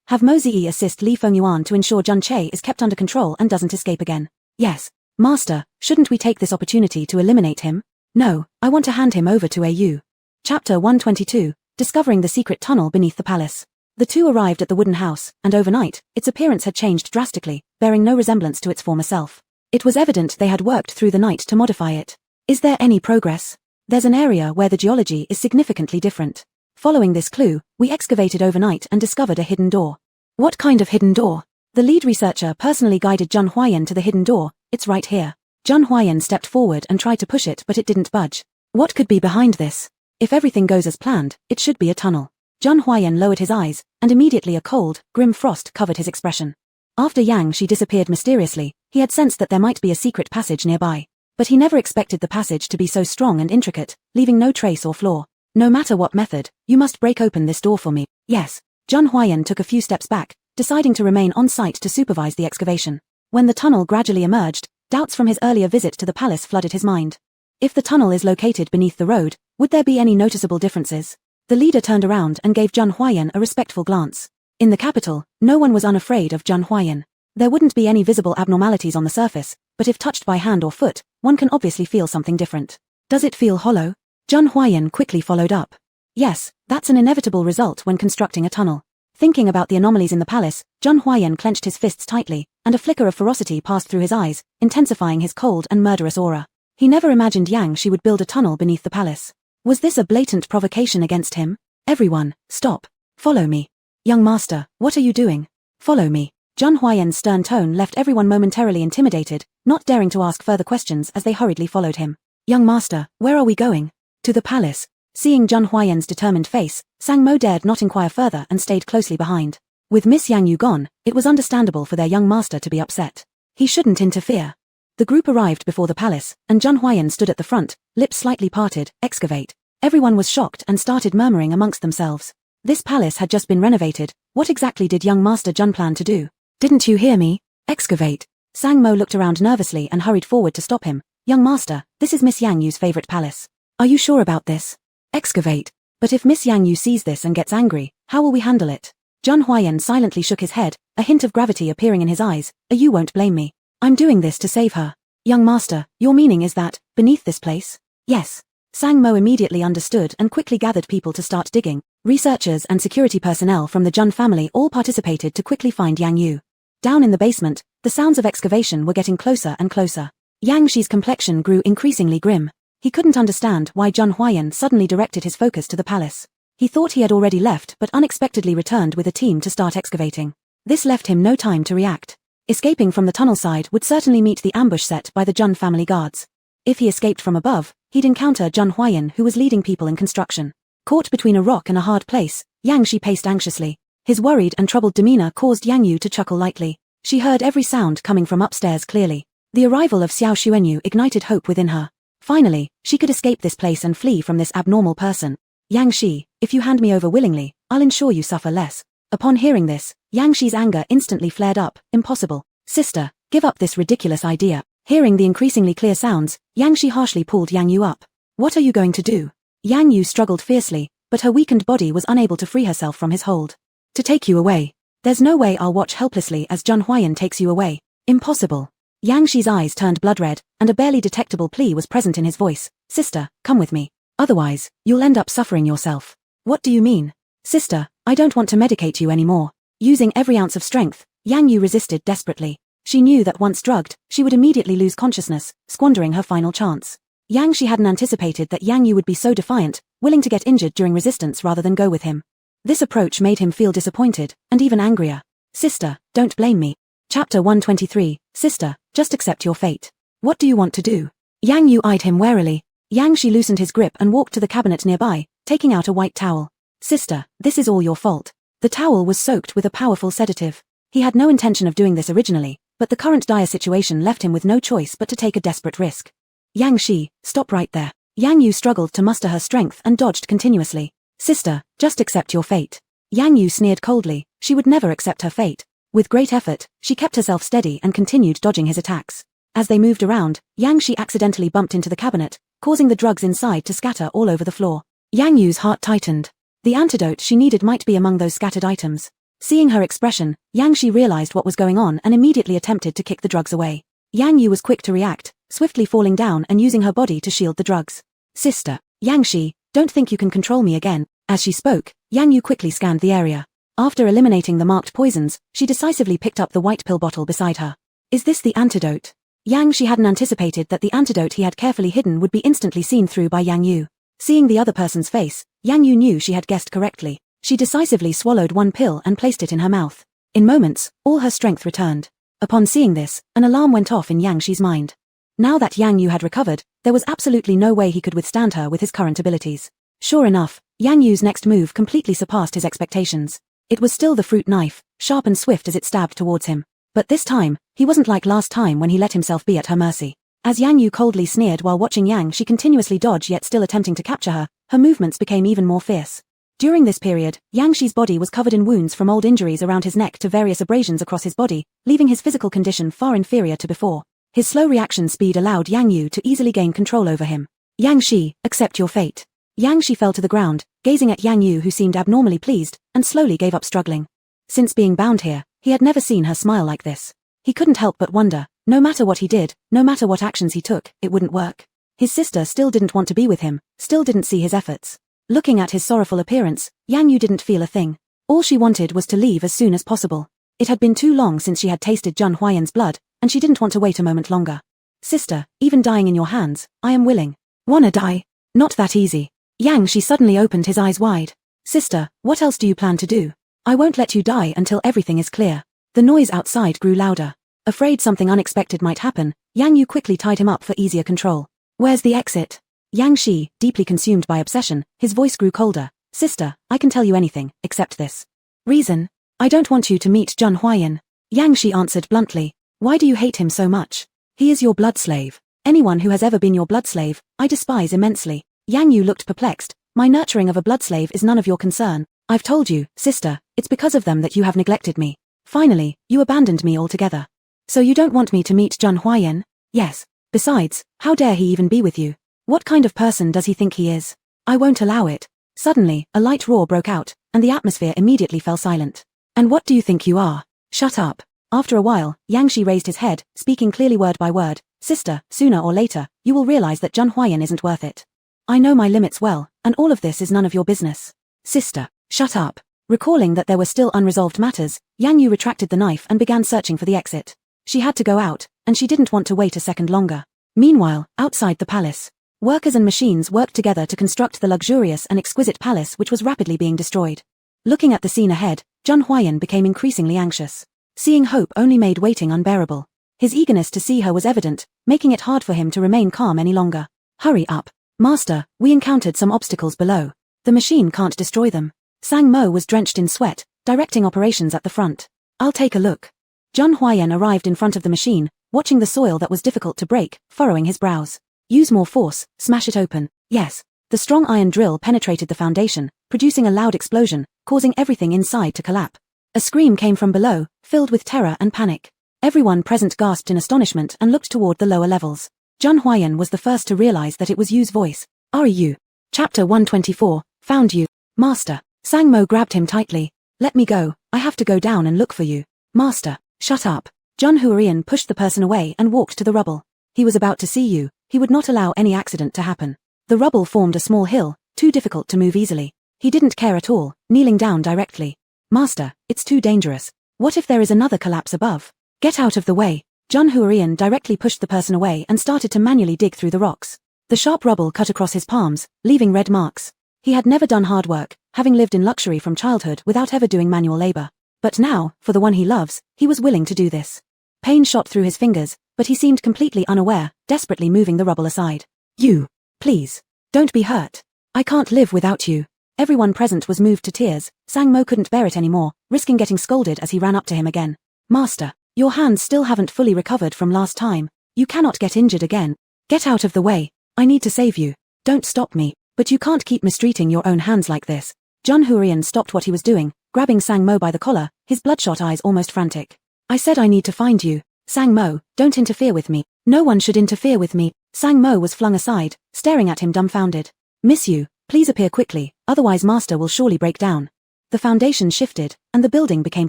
Have Mo Ziyi assist Li Fengyuan to ensure Jun Che is kept under control and doesn't escape again. Yes. Master, shouldn't we take this opportunity to eliminate him? No, I want to hand him over to Ayu. Chapter 122, Discovering the Secret Tunnel Beneath the Palace. The two arrived at the wooden house, and overnight, its appearance had changed drastically, bearing no resemblance to its former self. It was evident they had worked through the night to modify it. Is there any progress? There's an area where the geology is significantly different. Following this clue, we excavated overnight and discovered a hidden door. What kind of hidden door? The lead researcher personally guided Zhang Huayan to the hidden door. It's right here. Zhang Huayan stepped forward and tried to push it, but it didn't budge. What could be behind this? If everything goes as planned, it should be a tunnel. Zhang Huayan lowered his eyes, and immediately a cold, grim frost covered his expression. After Yang Shi disappeared mysteriously, he had sensed that there might be a secret passage nearby. But he never expected the passage to be so strong and intricate, leaving no trace or flaw. No matter what method, you must break open this door for me. Yes. Zhang Huayan took a few steps back, deciding to remain on site to supervise the excavation. When the tunnel gradually emerged, doubts from his earlier visit to the palace flooded his mind. If the tunnel is located beneath the road, would there be any noticeable differences? The leader turned around and gave Zhang Huayan a respectful glance. In the capital, no one was unafraid of Zhang Huayan. There wouldn't be any visible abnormalities on the surface, but if touched by hand or foot, one can obviously feel something different. Does it feel hollow? Zhang Huayan quickly followed up. Yes, that's an inevitable result when constructing a tunnel. Thinking about the anomalies in the palace, Zhang Huayan clenched his fists tightly, and a flicker of ferocity passed through his eyes, intensifying his cold and murderous aura. He never imagined Yang Shi would build a tunnel beneath the palace. Was this a blatant provocation against him? Everyone, stop. Follow me. Young master, what are you doing? Follow me. Zhang Huayan's stern tone left everyone momentarily intimidated, not daring to ask further questions as they hurriedly followed him. Young master, where are we going? To the palace. Seeing Zhang Huayan's determined face, Sang Mo dared not inquire further and stayed closely behind. With Miss Yang Yu gone, it was understandable for their young master to be upset. He shouldn't interfere. The group arrived before the palace, and Zhang Huayan stood at the front, lips slightly parted. Excavate. Everyone was shocked and started murmuring amongst themselves. This palace had just been renovated. What exactly did young master Zhang plan to do? Didn't you hear me? Excavate. Sang Mo looked around nervously and hurried forward to stop him. Young master, this is Miss Yang Yu's favorite palace. Are you sure about this? Excavate. But if Miss Yang Yu sees this and gets angry, how will we handle it? Zhang Huayan silently shook his head, a hint of gravity appearing in his eyes. You won't blame me. I'm doing this to save her. Young master, your meaning is that, beneath this place? Yes. Sang Mo immediately understood and quickly gathered people to start digging. Researchers and security personnel from the Jun family all participated to quickly find Yang Yu. Down in the basement, the sounds of excavation were getting closer and closer. Yang Shi's complexion grew increasingly grim. He couldn't understand why Zhang Huayan suddenly directed his focus to the palace. He thought he had already left but unexpectedly returned with a team to start excavating. This left him no time to react. Escaping from the tunnel side would certainly meet the ambush set by the Zhang family guards. If he escaped from above, he'd encounter Zhang Huayan, who was leading people in construction. Caught between a rock and a hard place, Yang Shi paced anxiously. His worried and troubled demeanor caused Yang Yu to chuckle lightly. She heard every sound coming from upstairs clearly. The arrival of Xiao Xuanyu ignited hope within her. Finally, she could escape this place and flee from this abnormal person. Yang Shi, if you hand me over willingly, I'll ensure you suffer less. Upon hearing this, Yang Shi's anger instantly flared up. Impossible. Sister, give up this ridiculous idea. Hearing the increasingly clear sounds, Yang Shi harshly pulled Yang Yu up. What are you going to do? Yang Yu struggled fiercely, but her weakened body was unable to free herself from his hold. To take you away. There's no way I'll watch helplessly as Zhang Huayan takes you away. Impossible. Yang Shi's eyes turned blood red, and a barely detectable plea was present in his voice. Sister, come with me. Otherwise, you'll end up suffering yourself. What do you mean? Sister, I don't want to medicate you anymore. Using every ounce of strength, Yang Yu resisted desperately. She knew that once drugged, she would immediately lose consciousness, squandering her final chance. Yang Shi hadn't anticipated that Yang Yu would be so defiant, willing to get injured during resistance rather than go with him. This approach made him feel disappointed, and even angrier. Sister, don't blame me. Chapter 123, Sister, just accept your fate. What do you want to do? Yang Yu eyed him warily. Yang Shi loosened his grip and walked to the cabinet nearby, taking out a white towel. Sister, this is all your fault. The towel was soaked with a powerful sedative. He had no intention of doing this originally, but the current dire situation left him with no choice but to take a desperate risk. Yang Shi, stop right there. Yang Yu struggled to muster her strength and dodged continuously. Sister, just accept your fate. Yang Yu sneered coldly. She would never accept her fate. With great effort, she kept herself steady and continued dodging his attacks. As they moved around, Yang Shi accidentally bumped into the cabinet, causing the drugs inside to scatter all over the floor. Yang Yu's heart tightened. The antidote she needed might be among those scattered items. Seeing her expression, Yang Shi realized what was going on and immediately attempted to kick the drugs away. Yang Yu was quick to react, swiftly falling down and using her body to shield the drugs. Sister, Yang Shi, don't think you can control me again. As she spoke, Yang Yu quickly scanned the area. After eliminating the marked poisons, she decisively picked up the white pill bottle beside her. Is this the antidote? Yang Shi hadn't anticipated that the antidote he had carefully hidden would be instantly seen through by Yang Yu. Seeing the other person's face, Yang Yu knew she had guessed correctly. She decisively swallowed one pill and placed it in her mouth. In moments, all her strength returned. Upon seeing this, an alarm went off in Yang Shi's mind. Now that Yang Yu had recovered, there was absolutely no way he could withstand her with his current abilities. Sure enough, Yang Yu's next move completely surpassed his expectations. It was still the fruit knife, sharp and swift as it stabbed towards him. But this time, he wasn't like last time when he let himself be at her mercy. As Yang Yu coldly sneered while watching Yang Shi continuously dodge yet still attempting to capture her, her movements became even more fierce. During this period, Yang Shi's body was covered in wounds from old injuries around his neck to various abrasions across his body, leaving his physical condition far inferior to before. His slow reaction speed allowed Yang Yu to easily gain control over him. Yang Shi, accept your fate. Yang Shi fell to the ground, gazing at Yang Yu who seemed abnormally pleased, and slowly gave up struggling. Since being bound here, he had never seen her smile like this. He couldn't help but wonder, no matter what he did, no matter what actions he took, it wouldn't work. His sister still didn't want to be with him, still didn't see his efforts. Looking at his sorrowful appearance, Yang Yu didn't feel a thing. All she wanted was to leave as soon as possible. It had been too long since she had tasted Zheng Huayan's blood, and she didn't want to wait a moment longer. Sister, even dying in your hands, I am willing. Wanna die? Not that easy. Yang Shi suddenly opened his eyes wide. Sister, what else do you plan to do? I won't let you die until everything is clear. The noise outside grew louder. Afraid something unexpected might happen, Yang Yu quickly tied him up for easier control. Where's the exit? Yang Shi, deeply consumed by obsession, his voice grew colder. Sister, I can tell you anything, except this. Reason? I don't want you to meet Zheng Huayan. Yang Shi answered bluntly. Why do you hate him so much? He is your blood slave. Anyone who has ever been your blood slave, I despise immensely. Yang Yu looked perplexed. My nurturing of a blood slave is none of your concern. I've told you, sister, it's because of them that you have neglected me. Finally, you abandoned me altogether. So you don't want me to meet Zheng Huayan? Yes. Besides, how dare he even be with you? What kind of person does he think he is? I won't allow it. Suddenly, a light roar broke out, and the atmosphere immediately fell silent. And what do you think you are? Shut up. After a while, Yang Shi raised his head, speaking clearly word by word. Sister, sooner or later, you will realize that Zheng Huayan isn't worth it. I know my limits well, and all of this is none of your business. Sister, shut up. Recalling that there were still unresolved matters, Yang Yu retracted the knife and began searching for the exit. She had to go out, and she didn't want to wait a second longer. Meanwhile, outside the palace, workers and machines worked together to construct the luxurious and exquisite palace which was rapidly being destroyed. Looking at the scene ahead, Zheng Huayan became increasingly anxious. Seeing Hope only made waiting unbearable. His eagerness to see her was evident, making it hard for him to remain calm any longer. Hurry up. Master, we encountered some obstacles below. The machine can't destroy them. Sang Mo was drenched in sweat, directing operations at the front. I'll take a look. Zheng Huayan arrived in front of the machine, watching the soil that was difficult to break, furrowing his brows. Use more force, smash it open. Yes. The strong iron drill penetrated the foundation, producing a loud explosion, causing everything inside to collapse. A scream came from below, filled with terror and panic. Everyone present gasped in astonishment and looked toward the lower levels. Zheng Huayan was the first to realize that it was Yu's voice. Are you? Chapter 124, Found You. Master. Sang Mo grabbed him tightly. Let me go, I have to go down and look for you. Master. Shut up. Zheng Huarian pushed the person away and walked to the rubble. He was about to see you, he would not allow any accident to happen. The rubble formed a small hill, too difficult to move easily. He didn't care at all, kneeling down directly. Master, it's too dangerous. What if there is another collapse above? Get out of the way. Zheng Huarian directly pushed the person away and started to manually dig through the rocks. The sharp rubble cut across his palms, leaving red marks. He had never done hard work, having lived in luxury from childhood without ever doing manual labor. But now, for the one he loves, he was willing to do this. Pain shot through his fingers, but he seemed completely unaware, desperately moving the rubble aside. You. Please. Don't be hurt. I can't live without you. Everyone present was moved to tears. Sang Mo couldn't bear it anymore, risking getting scolded as he ran up to him again. Master, your hands still haven't fully recovered from last time. You cannot get injured again. Get out of the way. I need to save you. Don't stop me. But you can't keep mistreating your own hands like this. Zheng Huarian stopped what he was doing, grabbing Sang Mo by the collar, his bloodshot eyes almost frantic. I said I need to find you. Sang Mo, don't interfere with me. No one should interfere with me. Sang Mo was flung aside, staring at him dumbfounded. Miss you, please appear quickly, otherwise master will surely break down. The foundation shifted, and the building became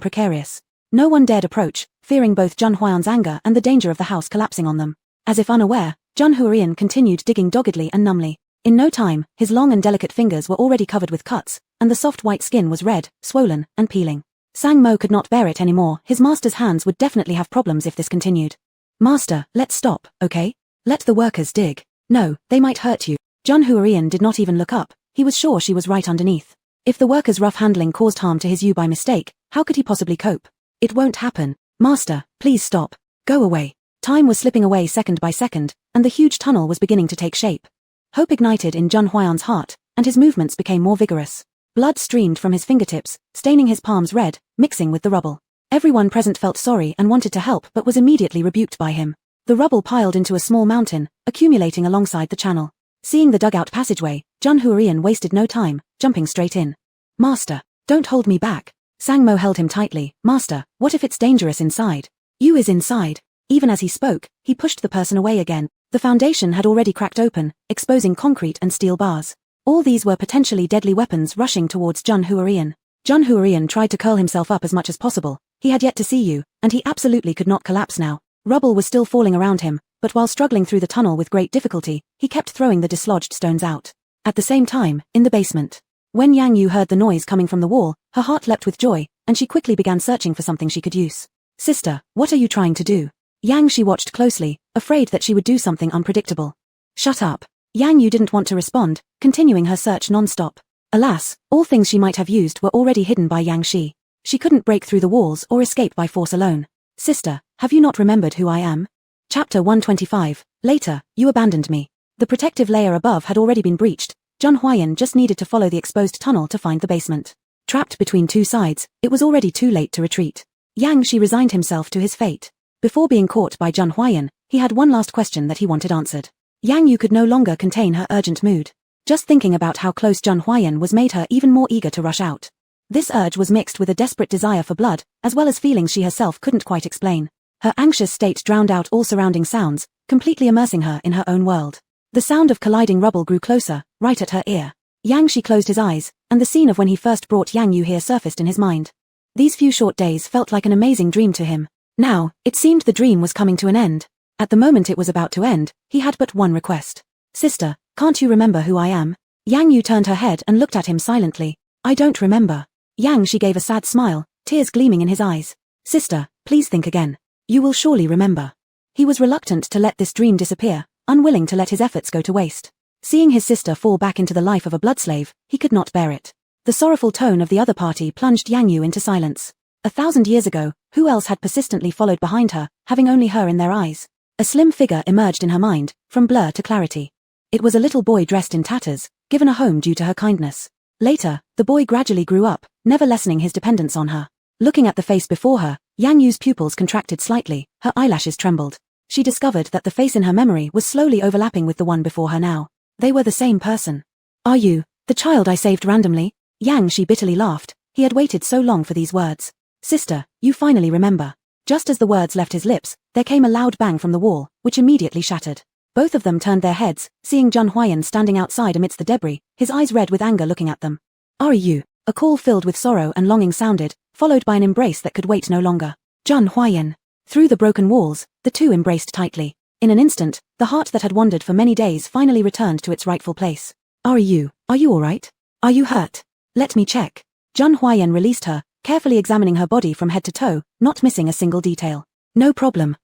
precarious. No one dared approach, fearing both Zheng Huayan's anger and the danger of the house collapsing on them. As if unaware, Zheng Huarian continued digging doggedly and numbly. In no time, his long and delicate fingers were already covered with cuts, and the soft white skin was red, swollen, and peeling. Sang Mo could not bear it anymore. His master's hands would definitely have problems if this continued. Master, let's stop, okay? Let the workers dig. No, they might hurt you. John Huarian did not even look up. He was sure she was right underneath. If the workers' rough handling caused harm to his ewe by mistake, how could he possibly cope? It won't happen. Master, please stop. Go away. Time was slipping away second by second, and the huge tunnel was beginning to take shape. Hope ignited in John Huaiyan's heart, and his movements became more vigorous. Blood streamed from his fingertips, staining his palms red, mixing with the rubble. Everyone present felt sorry and wanted to help but was immediately rebuked by him. The rubble piled into a small mountain, accumulating alongside the channel. Seeing the dugout passageway, John Huarian wasted no time, jumping straight in. Master, don't hold me back. Sangmo held him tightly. Master, what if it's dangerous inside? You is inside. Even as he spoke, he pushed the person away again. The foundation had already cracked open, exposing concrete and steel bars. All these were potentially deadly weapons rushing towards John Huarian. John Huarian tried to curl himself up as much as possible. He had yet to see you, and he absolutely could not collapse now. Rubble was still falling around him, but while struggling through the tunnel with great difficulty, he kept throwing the dislodged stones out. At the same time, in the basement. When Yang Yu heard the noise coming from the wall, her heart leapt with joy, and she quickly began searching for something she could use. Sister, what are you trying to do? Yang she watched closely, afraid that she would do something unpredictable. Shut up. Yang Yu didn't want to respond, continuing her search non-stop. Alas, all things she might have used were already hidden by Yang Shi. She couldn't break through the walls or escape by force alone. Sister, have you not remembered who I am? Chapter 125. Later, you abandoned me. The protective layer above had already been breached. John Huaiyan just needed to follow the exposed tunnel to find the basement. Trapped between two sides, it was already too late to retreat. Yang Shi resigned himself to his fate. Before being caught by John Huaiyan, he had one last question that he wanted answered. Yang Yu could no longer contain her urgent mood. Just thinking about how close John Huaiyan was made her even more eager to rush out. This urge was mixed with a desperate desire for blood, as well as feelings she herself couldn't quite explain. Her anxious state drowned out all surrounding sounds, completely immersing her in her own world. The sound of colliding rubble grew closer, right at her ear. Yang Shi closed his eyes, and the scene of when he first brought Yang Yu here surfaced in his mind. These few short days felt like an amazing dream to him. Now, it seemed the dream was coming to an end. At the moment it was about to end, he had but one request. Sister, can't you remember who I am? Yang Yu turned her head and looked at him silently. I don't remember. Yang Shi gave a sad smile, tears gleaming in his eyes. Sister, please think again. You will surely remember. He was reluctant to let this dream disappear, unwilling to let his efforts go to waste. Seeing his sister fall back into the life of a blood slave, he could not bear it. The sorrowful tone of the other party plunged Yang Yu into silence. 1,000 years ago, who else had persistently followed behind her, having only her in their eyes? A slim figure emerged in her mind, from blur to clarity. It was a little boy dressed in tatters, given a home due to her kindness. Later, the boy gradually grew up, never lessening his dependence on her. Looking at the face before her, Yang Yu's pupils contracted slightly, her eyelashes trembled. She discovered that the face in her memory was slowly overlapping with the one before her now. They were the same person. Are you, the child I saved randomly? Yang Shi bitterly laughed. He had waited so long for these words. Sister, you finally remember. Just as the words left his lips, there came a loud bang from the wall, which immediately shattered. Both of them turned their heads, seeing John Huaiyan standing outside amidst the debris, his eyes red with anger looking at them. Are you? A call filled with sorrow and longing sounded, followed by an embrace that could wait no longer. John Huaiyan. Through the broken walls, the two embraced tightly. In an instant, the heart that had wandered for many days finally returned to its rightful place. Are you all right? Are you hurt? Let me check. John Huaiyan released her, carefully examining her body from head to toe, not missing a single detail. No problem,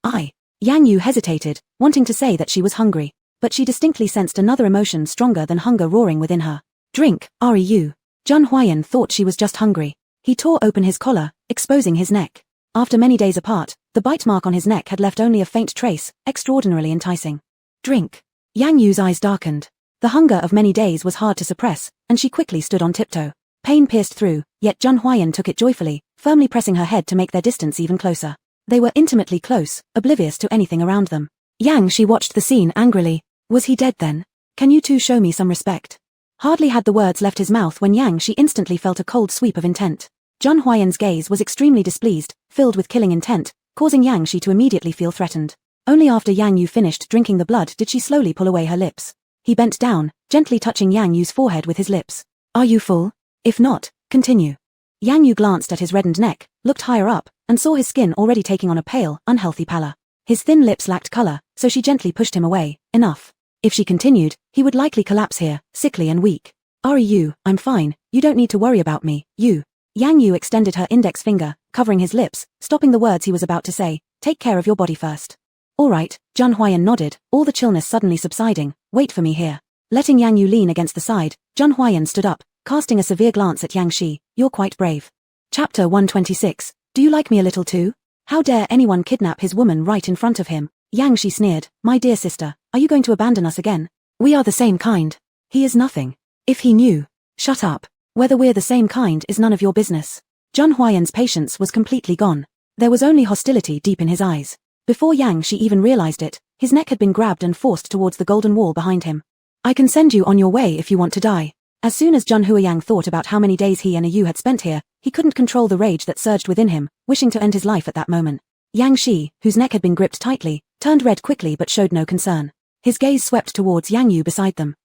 Yang Yu hesitated, wanting to say that she was hungry, but she distinctly sensed another emotion stronger than hunger roaring within her. Drink, Reu. John Huaiyan thought she was just hungry. He tore open his collar, exposing his neck. After many days apart, the bite mark on his neck had left only a faint trace, extraordinarily enticing. Drink. Yang Yu's eyes darkened. The hunger of many days was hard to suppress, and she quickly stood on tiptoe. Pain pierced through, yet John Huaiyan took it joyfully, firmly pressing her head to make their distance even closer. They were intimately close, oblivious to anything around them. Yang Shi watched the scene angrily. Was he dead then? Can you two show me some respect? Hardly had the words left his mouth when Yang Shi instantly felt a cold sweep of intent. John Huaiyan's gaze was extremely displeased, filled with killing intent, causing Yang Shi to immediately feel threatened. Only after Yang Yu finished drinking the blood did she slowly pull away her lips. He bent down, gently touching Yang Yu's forehead with his lips. Are you full? If not, continue. Yang Yu glanced at his reddened neck, looked higher up, and saw his skin already taking on a pale, unhealthy pallor. His thin lips lacked color, so she gently pushed him away. Enough. If she continued, he would likely collapse here, sickly and weak. Reu, I'm fine, you don't need to worry about me, you. Yang Yu extended her index finger, covering his lips, stopping the words he was about to say. Take care of your body first. All right, Jun Huayan nodded, all the chillness suddenly subsiding. Wait for me here. Letting Yang Yu lean against the side, Jun Huayan stood up, casting a severe glance at Yang Shi. You're quite brave. Chapter 126. Do you like me a little too? How dare anyone kidnap his woman right in front of him? Yang Shi sneered. My dear sister, are you going to abandon us again? We are the same kind. He is nothing. If he knew. Shut up. Whether we're the same kind is none of your business. Jun Huayan's patience was completely gone. There was only hostility deep in his eyes. Before Yang Shi even realized it, his neck had been grabbed and forced towards the golden wall behind him. I can send you on your way if you want to die. As soon as Jun Huayang thought about how many days he and Yu had spent here, he couldn't control the rage that surged within him, wishing to end his life at that moment. Yang Shi, whose neck had been gripped tightly, turned red quickly but showed no concern. His gaze swept towards Yang Yu beside them.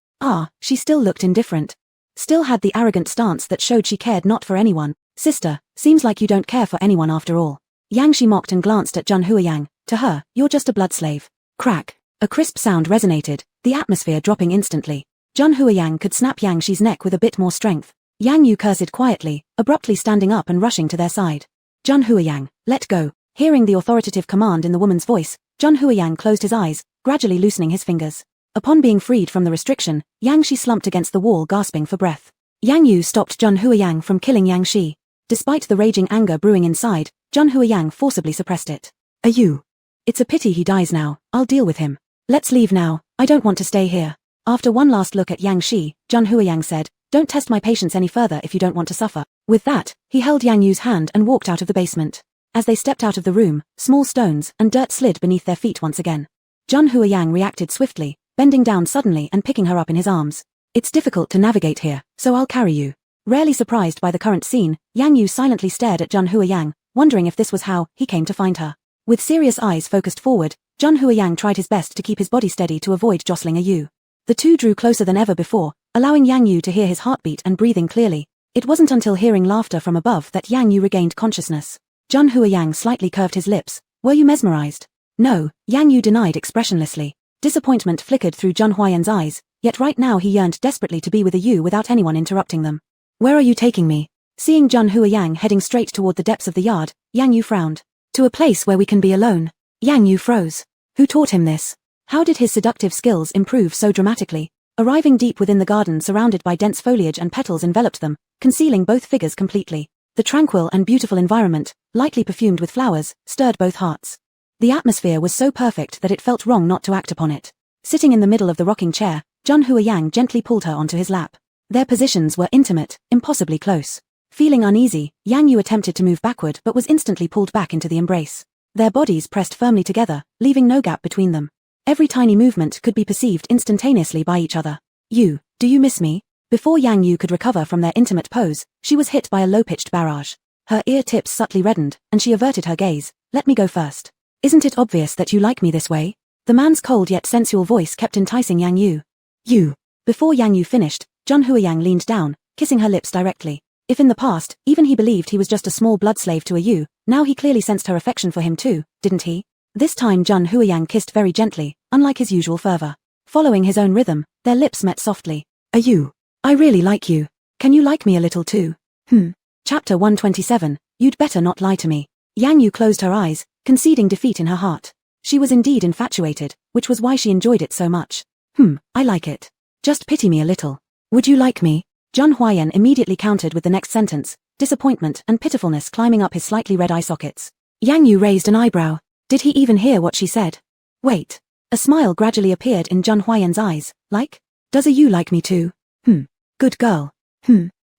She still looked indifferent. Still had the arrogant stance that showed she cared not for anyone. Sister, seems like you don't care for anyone after all. Yang Shi mocked and glanced at Jun Huayang. To her, you're just a blood slave. Crack. A crisp sound resonated, the atmosphere dropping instantly. Jun Huayang could snap Yang Shi's neck with a bit more strength. Yang Yu cursed quietly, abruptly standing up and rushing to their side. Jun Huayang, let go. Hearing the authoritative command in the woman's voice, Jun Huayang closed his eyes, gradually loosening his fingers. Upon being freed from the restriction, Yang Shi slumped against the wall gasping for breath. Yang Yu stopped Jun Huayang from killing Yang Shi. Despite the raging anger brewing inside, Jun Huayang forcibly suppressed it. You. It's a pity he dies now, I'll deal with him. Let's leave now, I don't want to stay here. After one last look at Yang Shi, Jun Huayang said, don't test my patience any further if you don't want to suffer. With that, he held Yang Yu's hand and walked out of the basement. As they stepped out of the room, small stones and dirt slid beneath their feet once again. Jun Huayang reacted swiftly, bending down suddenly and picking her up in his arms. It's difficult to navigate here, so I'll carry you. Rarely surprised by the current scene, Yang Yu silently stared at Jun Huayang, wondering if this was how he came to find her. With serious eyes focused forward, Jun Huayang tried his best to keep his body steady to avoid jostling Yu. The two drew closer than ever before, allowing Yang Yu to hear his heartbeat and breathing clearly. It wasn't until hearing laughter from above that Yang Yu regained consciousness. Jun Huayang slightly curved his lips. Were you mesmerized? No, Yang Yu denied expressionlessly. Disappointment flickered through Jun Huayan's eyes, yet right now he yearned desperately to be with Yu without anyone interrupting them. Where are you taking me? Seeing Jun Huayang heading straight toward the depths of the yard, Yang Yu frowned. To a place where we can be alone. Yang Yu froze. Who taught him this? How did his seductive skills improve so dramatically? Arriving deep within the garden surrounded by dense foliage and petals enveloped them, concealing both figures completely. The tranquil and beautiful environment, lightly perfumed with flowers, stirred both hearts. The atmosphere was so perfect that it felt wrong not to act upon it. Sitting in the middle of the rocking chair, Jun Huayang gently pulled her onto his lap. Their positions were intimate, impossibly close. Feeling uneasy, Yang Yu attempted to move backward but was instantly pulled back into the embrace. Their bodies pressed firmly together, leaving no gap between them. Every tiny movement could be perceived instantaneously by each other. You, do you miss me? Before Yang Yu could recover from their intimate pose, she was hit by a low-pitched barrage. Her ear tips subtly reddened, and she averted her gaze. Let me go first. Isn't it obvious that you like me this way? The man's cold yet sensual voice kept enticing Yang Yu. You. Before Yang Yu finished, Jun Huayang leaned down, kissing her lips directly. If in the past, even he believed he was just a small blood slave to Yu, now he clearly sensed her affection for him too, didn't he? This time Jun Huayang kissed very gently, unlike his usual fervor. Following his own rhythm, their lips met softly. Yu. I really like you. Can you like me a little too? Chapter 127, You'd better not lie to me. Yang Yu closed her eyes, conceding defeat in her heart. She was indeed infatuated, which was why she enjoyed it so much. I like it. Just pity me a little. Would you like me? Jun Huayan immediately countered with the next sentence, disappointment and pitifulness climbing up his slightly red eye sockets. Yang Yu raised an eyebrow. Did he even hear what she said? Wait. A smile gradually appeared in Jun Huayan's eyes, like? Does you like me too? Good girl.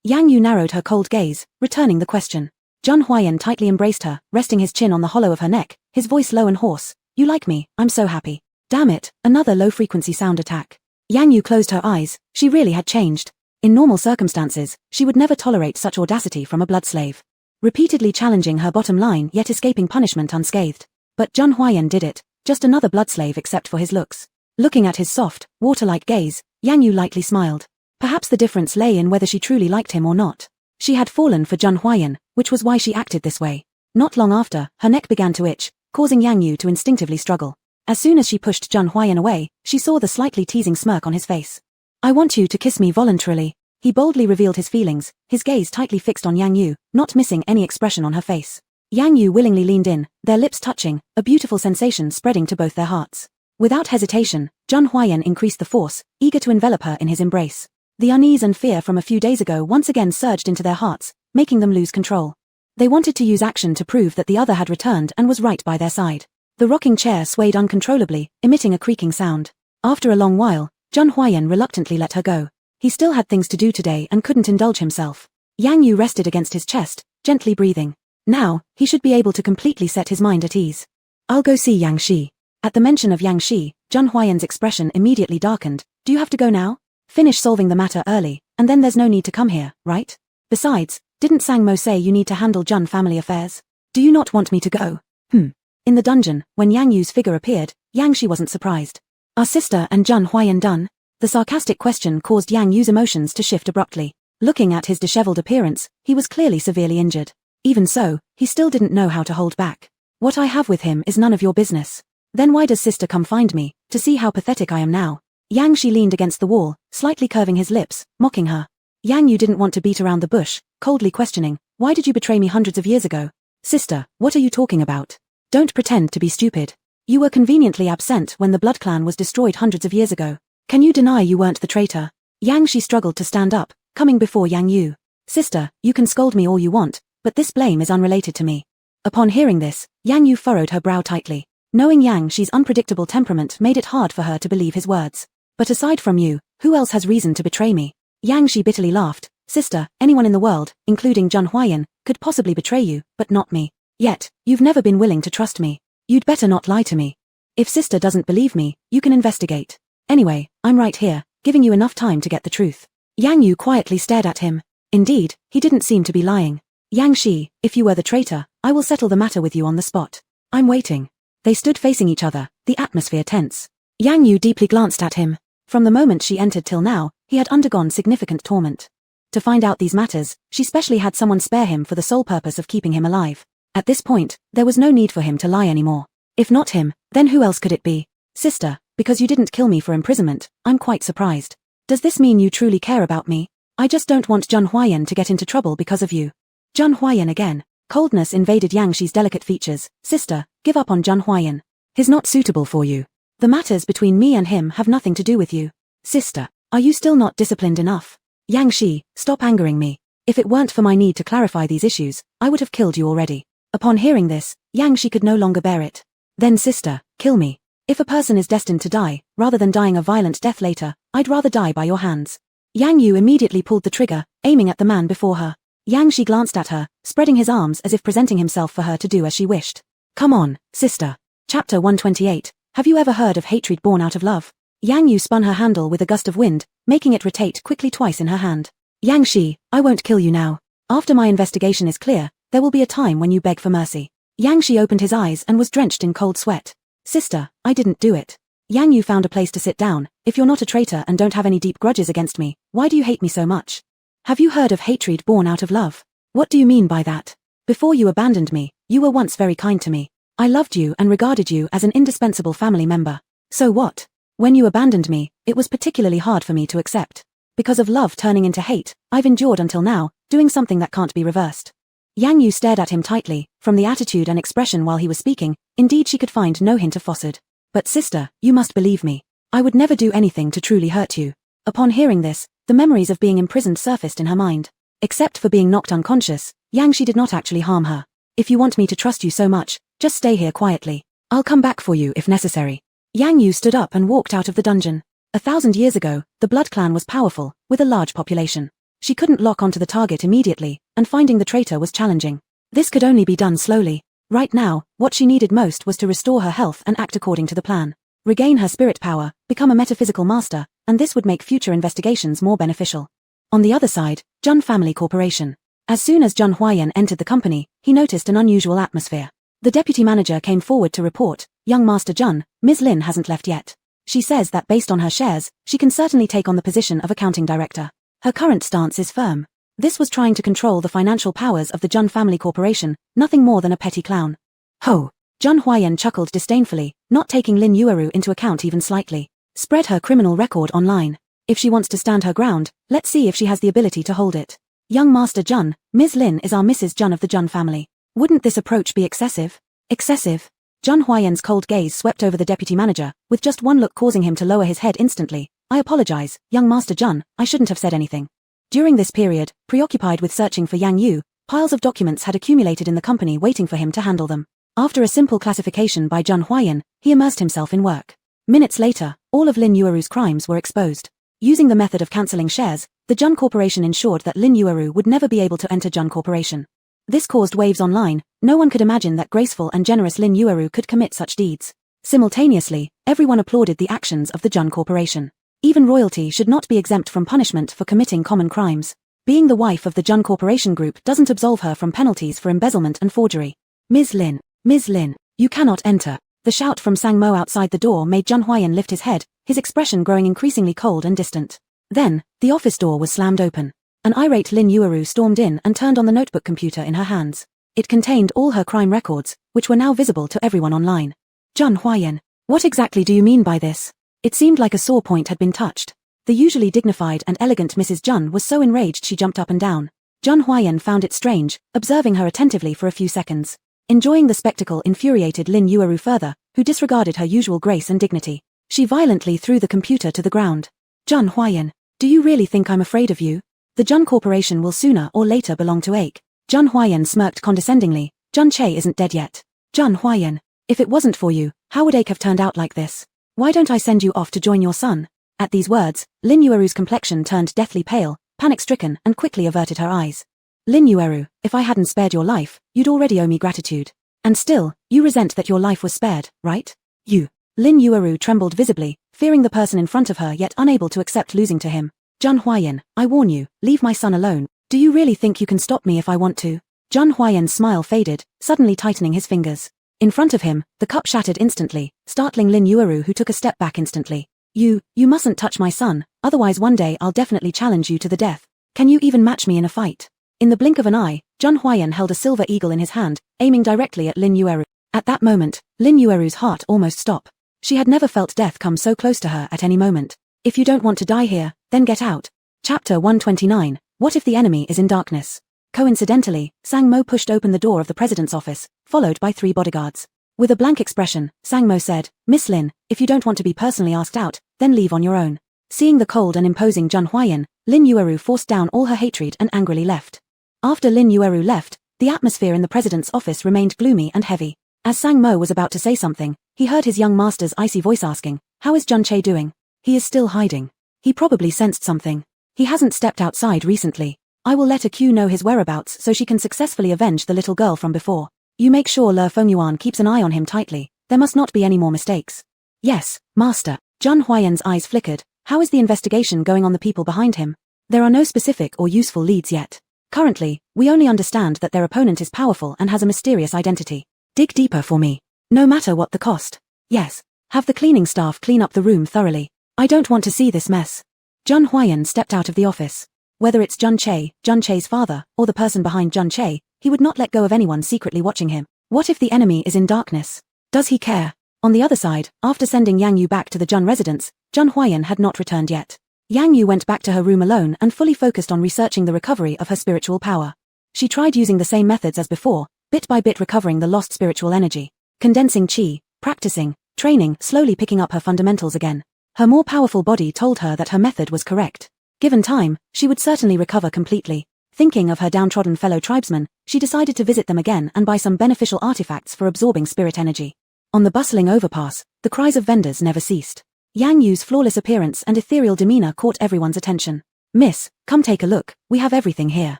Yang Yu narrowed her cold gaze, returning the question. Jun Huayan tightly embraced her, resting his chin on the hollow of her neck, his voice low and hoarse. You like me, I'm so happy. Damn it, another low-frequency sound attack. Yang Yu closed her eyes, she really had changed. In normal circumstances, she would never tolerate such audacity from a blood slave. Repeatedly challenging her bottom line yet escaping punishment unscathed. But Jun Huayan did it, just another blood slave except for his looks. Looking at his soft, water-like gaze, Yang Yu lightly smiled. Perhaps the difference lay in whether she truly liked him or not. She had fallen for Jun Huayan, which was why she acted this way. Not long after, her neck began to itch, causing Yang Yu to instinctively struggle. As soon as she pushed Jun Huayan away, she saw the slightly teasing smirk on his face. I want you to kiss me voluntarily. He boldly revealed his feelings, his gaze tightly fixed on Yang Yu, not missing any expression on her face. Yang Yu willingly leaned in, their lips touching, a beautiful sensation spreading to both their hearts. Without hesitation, Zhang Huayan increased the force, eager to envelop her in his embrace. The unease and fear from a few days ago once again surged into their hearts, making them lose control. They wanted to use action to prove that the other had returned and was right by their side. The rocking chair swayed uncontrollably, emitting a creaking sound. After a long while, Zhang Huayan reluctantly let her go. He still had things to do today and couldn't indulge himself. Yang Yu rested against his chest, gently breathing. Now, he should be able to completely set his mind at ease. I'll go see Yang Shi. At the mention of Yang Shi, Zhang Huayan's expression immediately darkened. Do you have to go now? Finish solving the matter early, and then there's no need to come here, right? Besides, didn't Sang Mo say you need to handle Zhang family affairs? Do you not want me to go? In the dungeon, when Yang Yu's figure appeared, Yang Shi wasn't surprised. Are sister and Zhang Huayan done? The sarcastic question caused Yang Yu's emotions to shift abruptly. Looking at his disheveled appearance, he was clearly severely injured. Even so, he still didn't know how to hold back. What I have with him is none of your business. Then why does sister come find me, to see how pathetic I am now? Yang Shi leaned against the wall, slightly curving his lips, mocking her. Yang Yu didn't want to beat around the bush, coldly questioning, why did you betray me hundreds of years ago? Sister, what are you talking about? Don't pretend to be stupid. You were conveniently absent when the Blood Clan was destroyed hundreds of years ago. Can you deny you weren't the traitor? Yang Shi struggled to stand up, coming before Yang Yu. Sister, you can scold me all you want, but this blame is unrelated to me. Upon hearing this, Yang Yu furrowed her brow tightly. Knowing Yang Shi's unpredictable temperament made it hard for her to believe his words. But aside from you, who else has reason to betray me? Yang Shi bitterly laughed. Sister, anyone in the world, including Zhang Huayan, could possibly betray you, but not me. Yet, you've never been willing to trust me. You'd better not lie to me. If sister doesn't believe me, you can investigate. Anyway, I'm right here, giving you enough time to get the truth. Yang Yu quietly stared at him. Indeed, he didn't seem to be lying. Yang Shi, if you were the traitor, I will settle the matter with you on the spot. I'm waiting. They stood facing each other, the atmosphere tense. Yang Yu deeply glanced at him. From the moment she entered till now, he had undergone significant torment. To find out these matters, she specially had someone spare him for the sole purpose of keeping him alive. At this point, there was no need for him to lie anymore. If not him, then who else could it be? Sister, because you didn't kill me for imprisonment, I'm quite surprised. Does this mean you truly care about me? I just don't want Zhang Huayan to get into trouble because of you. Zhang Huayan again. Coldness invaded Yang Shi's delicate features. Sister, give up on Zhang Huayan. He's not suitable for you. The matters between me and him have nothing to do with you. Sister, are you still not disciplined enough? Yang Shi, stop angering me. If it weren't for my need to clarify these issues, I would have killed you already. Upon hearing this, Yang Shi could no longer bear it. Then sister, kill me. If a person is destined to die, rather than dying a violent death later, I'd rather die by your hands. Yang Yu immediately pulled the trigger, aiming at the man before her. Yang Shi glanced at her, spreading his arms as if presenting himself for her to do as she wished. Come on, sister. Chapter 128. Have you ever heard of hatred born out of love? Yang Yu spun her handle with a gust of wind, making it rotate quickly twice in her hand. Yang Shi, I won't kill you now. After my investigation is clear, there will be a time when you beg for mercy. Yang Shi opened his eyes and was drenched in cold sweat. Sister, I didn't do it. Yang Yu found a place to sit down. If you're not a traitor and don't have any deep grudges against me, why do you hate me so much? Have you heard of hatred born out of love? What do you mean by that? Before you abandoned me, you were once very kind to me. I loved you and regarded you as an indispensable family member. So what? When you abandoned me, it was particularly hard for me to accept. Because of love turning into hate, I've endured until now, doing something that can't be reversed. Yang Yu stared at him tightly. From the attitude and expression while he was speaking, indeed she could find no hint of falsehood. But sister, you must believe me. I would never do anything to truly hurt you. Upon hearing this, the memories of being imprisoned surfaced in her mind. Except for being knocked unconscious, Yang Shi did not actually harm her. If you want me to trust you so much, just stay here quietly. I'll come back for you if necessary. Yang Yu stood up and walked out of the dungeon. 1,000 years ago, the Blood Clan was powerful, with a large population. She couldn't lock onto the target immediately, and finding the traitor was challenging. This could only be done slowly. Right now, what she needed most was to restore her health and act according to the plan. Regain her spirit power, become a metaphysical master, and this would make future investigations more beneficial. On the other side, Zhang Family Corporation. As soon as Zhang Huayan entered the company, he noticed an unusual atmosphere. The deputy manager came forward to report, young Master Zhang, Ms. Lin hasn't left yet. She says that based on her shares, she can certainly take on the position of accounting director. Her current stance is firm. This was trying to control the financial powers of the Zhang Family Corporation, nothing more than a petty clown. Ho! Zhang Huayan chuckled disdainfully, not taking Lin Yueru into account even slightly. Spread her criminal record online. If she wants to stand her ground, let's see if she has the ability to hold it. Young Master Zhang, Ms. Lin is our Mrs. Zhang of the Zhang family. Wouldn't this approach be excessive? Excessive? Jun Huayan's cold gaze swept over the deputy manager, with just one look causing him to lower his head instantly. I apologize, young Master Jun, I shouldn't have said anything. During this period, preoccupied with searching for Yang Yu, piles of documents had accumulated in the company waiting for him to handle them. After a simple classification by Jun Huayan, he immersed himself in work. Minutes later, all of Lin Yueru's crimes were exposed. Using the method of cancelling shares, the Jun Corporation ensured that Lin Yueru would never be able to enter Jun Corporation. This caused waves online. No one could imagine that graceful and generous Lin Yueru could commit such deeds. Simultaneously, everyone applauded the actions of the Jun Corporation. Even royalty should not be exempt from punishment for committing common crimes. Being the wife of the Jun Corporation Group doesn't absolve her from penalties for embezzlement and forgery. Ms. Lin, you cannot enter. The shout from Sang Mo outside the door made Jun Huayan lift his head, his expression growing increasingly cold and distant. Then, the office door was slammed open. An irate Lin Yueru stormed in and turned on the notebook computer in her hands. It contained all her crime records, which were now visible to everyone online. Jun Huayan, what exactly do you mean by this? It seemed like a sore point had been touched. The usually dignified and elegant Mrs. Jun was so enraged she jumped up and down. Jun Huayan found it strange, observing her attentively for a few seconds. Enjoying the spectacle infuriated Lin Yueru further, who disregarded her usual grace and dignity. She violently threw the computer to the ground. Jun Huayan, do you really think I'm afraid of you? The Jun Corporation will sooner or later belong to Awoke. Jun Huayan smirked condescendingly. Jun Che isn't dead yet. Jun Huayan, if it wasn't for you, how would Awoke have turned out like this? Why don't I send you off to join your son? At these words, Lin Yueru's complexion turned deathly pale, panic-stricken, and quickly averted her eyes. Lin Yueru, if I hadn't spared your life, you'd already owe me gratitude. And still, you resent that your life was spared, right? You. Lin Yueru trembled visibly, fearing the person in front of her yet unable to accept losing to him. Jun Huayan, I warn you, leave my son alone. Do you really think you can stop me if I want to? Jun Huayan's smile faded, suddenly tightening his fingers. In front of him, the cup shattered instantly, startling Lin Yueru, who took a step back instantly. You mustn't touch my son, otherwise one day I'll definitely challenge you to the death. Can you even match me in a fight? In the blink of an eye, Jun Huayan held a silver eagle in his hand, aiming directly at Lin Yueru. At that moment, Lin Yueru's heart almost stopped. She had never felt death come so close to her at any moment. If you don't want to die here, then get out. Chapter 129, What if the enemy is in darkness? Coincidentally, Sang Mo pushed open the door of the president's office, followed by 3 bodyguards. With a blank expression, Sang Mo said, Miss Lin, if you don't want to be personally asked out, then leave on your own. Seeing the cold and imposing Jun Huayan, Lin Yueru forced down all her hatred and angrily left. After Lin Yueru left, the atmosphere in the president's office remained gloomy and heavy. As Sang Mo was about to say something, he heard his young master's icy voice asking, How is Jun Che doing? He is still hiding. He probably sensed something. He hasn't stepped outside recently. I will let Q know his whereabouts so she can successfully avenge the little girl from before. You make sure Le Fengyuan keeps an eye on him tightly. There must not be any more mistakes. Yes, master. Jun Huayan's eyes flickered. How is the investigation going on the people behind him? There are no specific or useful leads yet. Currently, we only understand that their opponent is powerful and has a mysterious identity. Dig deeper for me. No matter what the cost. Yes. Have the cleaning staff clean up the room thoroughly. I don't want to see this mess. Jun Huayan stepped out of the office. Whether it's Jun Che's father, or the person behind Jun Che, he would not let go of anyone secretly watching him. What if the enemy is in darkness? Does he care? On the other side, after sending Yang Yu back to the Jun residence, Jun Huayan had not returned yet. Yang Yu went back to her room alone and fully focused on researching the recovery of her spiritual power. She tried using the same methods as before, bit by bit recovering the lost spiritual energy. Condensing qi, practicing, training, slowly picking up her fundamentals again. Her more powerful body told her that her method was correct. Given time, she would certainly recover completely. Thinking of her downtrodden fellow tribesmen, she decided to visit them again and buy some beneficial artifacts for absorbing spirit energy. On the bustling overpass, the cries of vendors never ceased. Yang Yu's flawless appearance and ethereal demeanor caught everyone's attention. Miss, come take a look, we have everything here.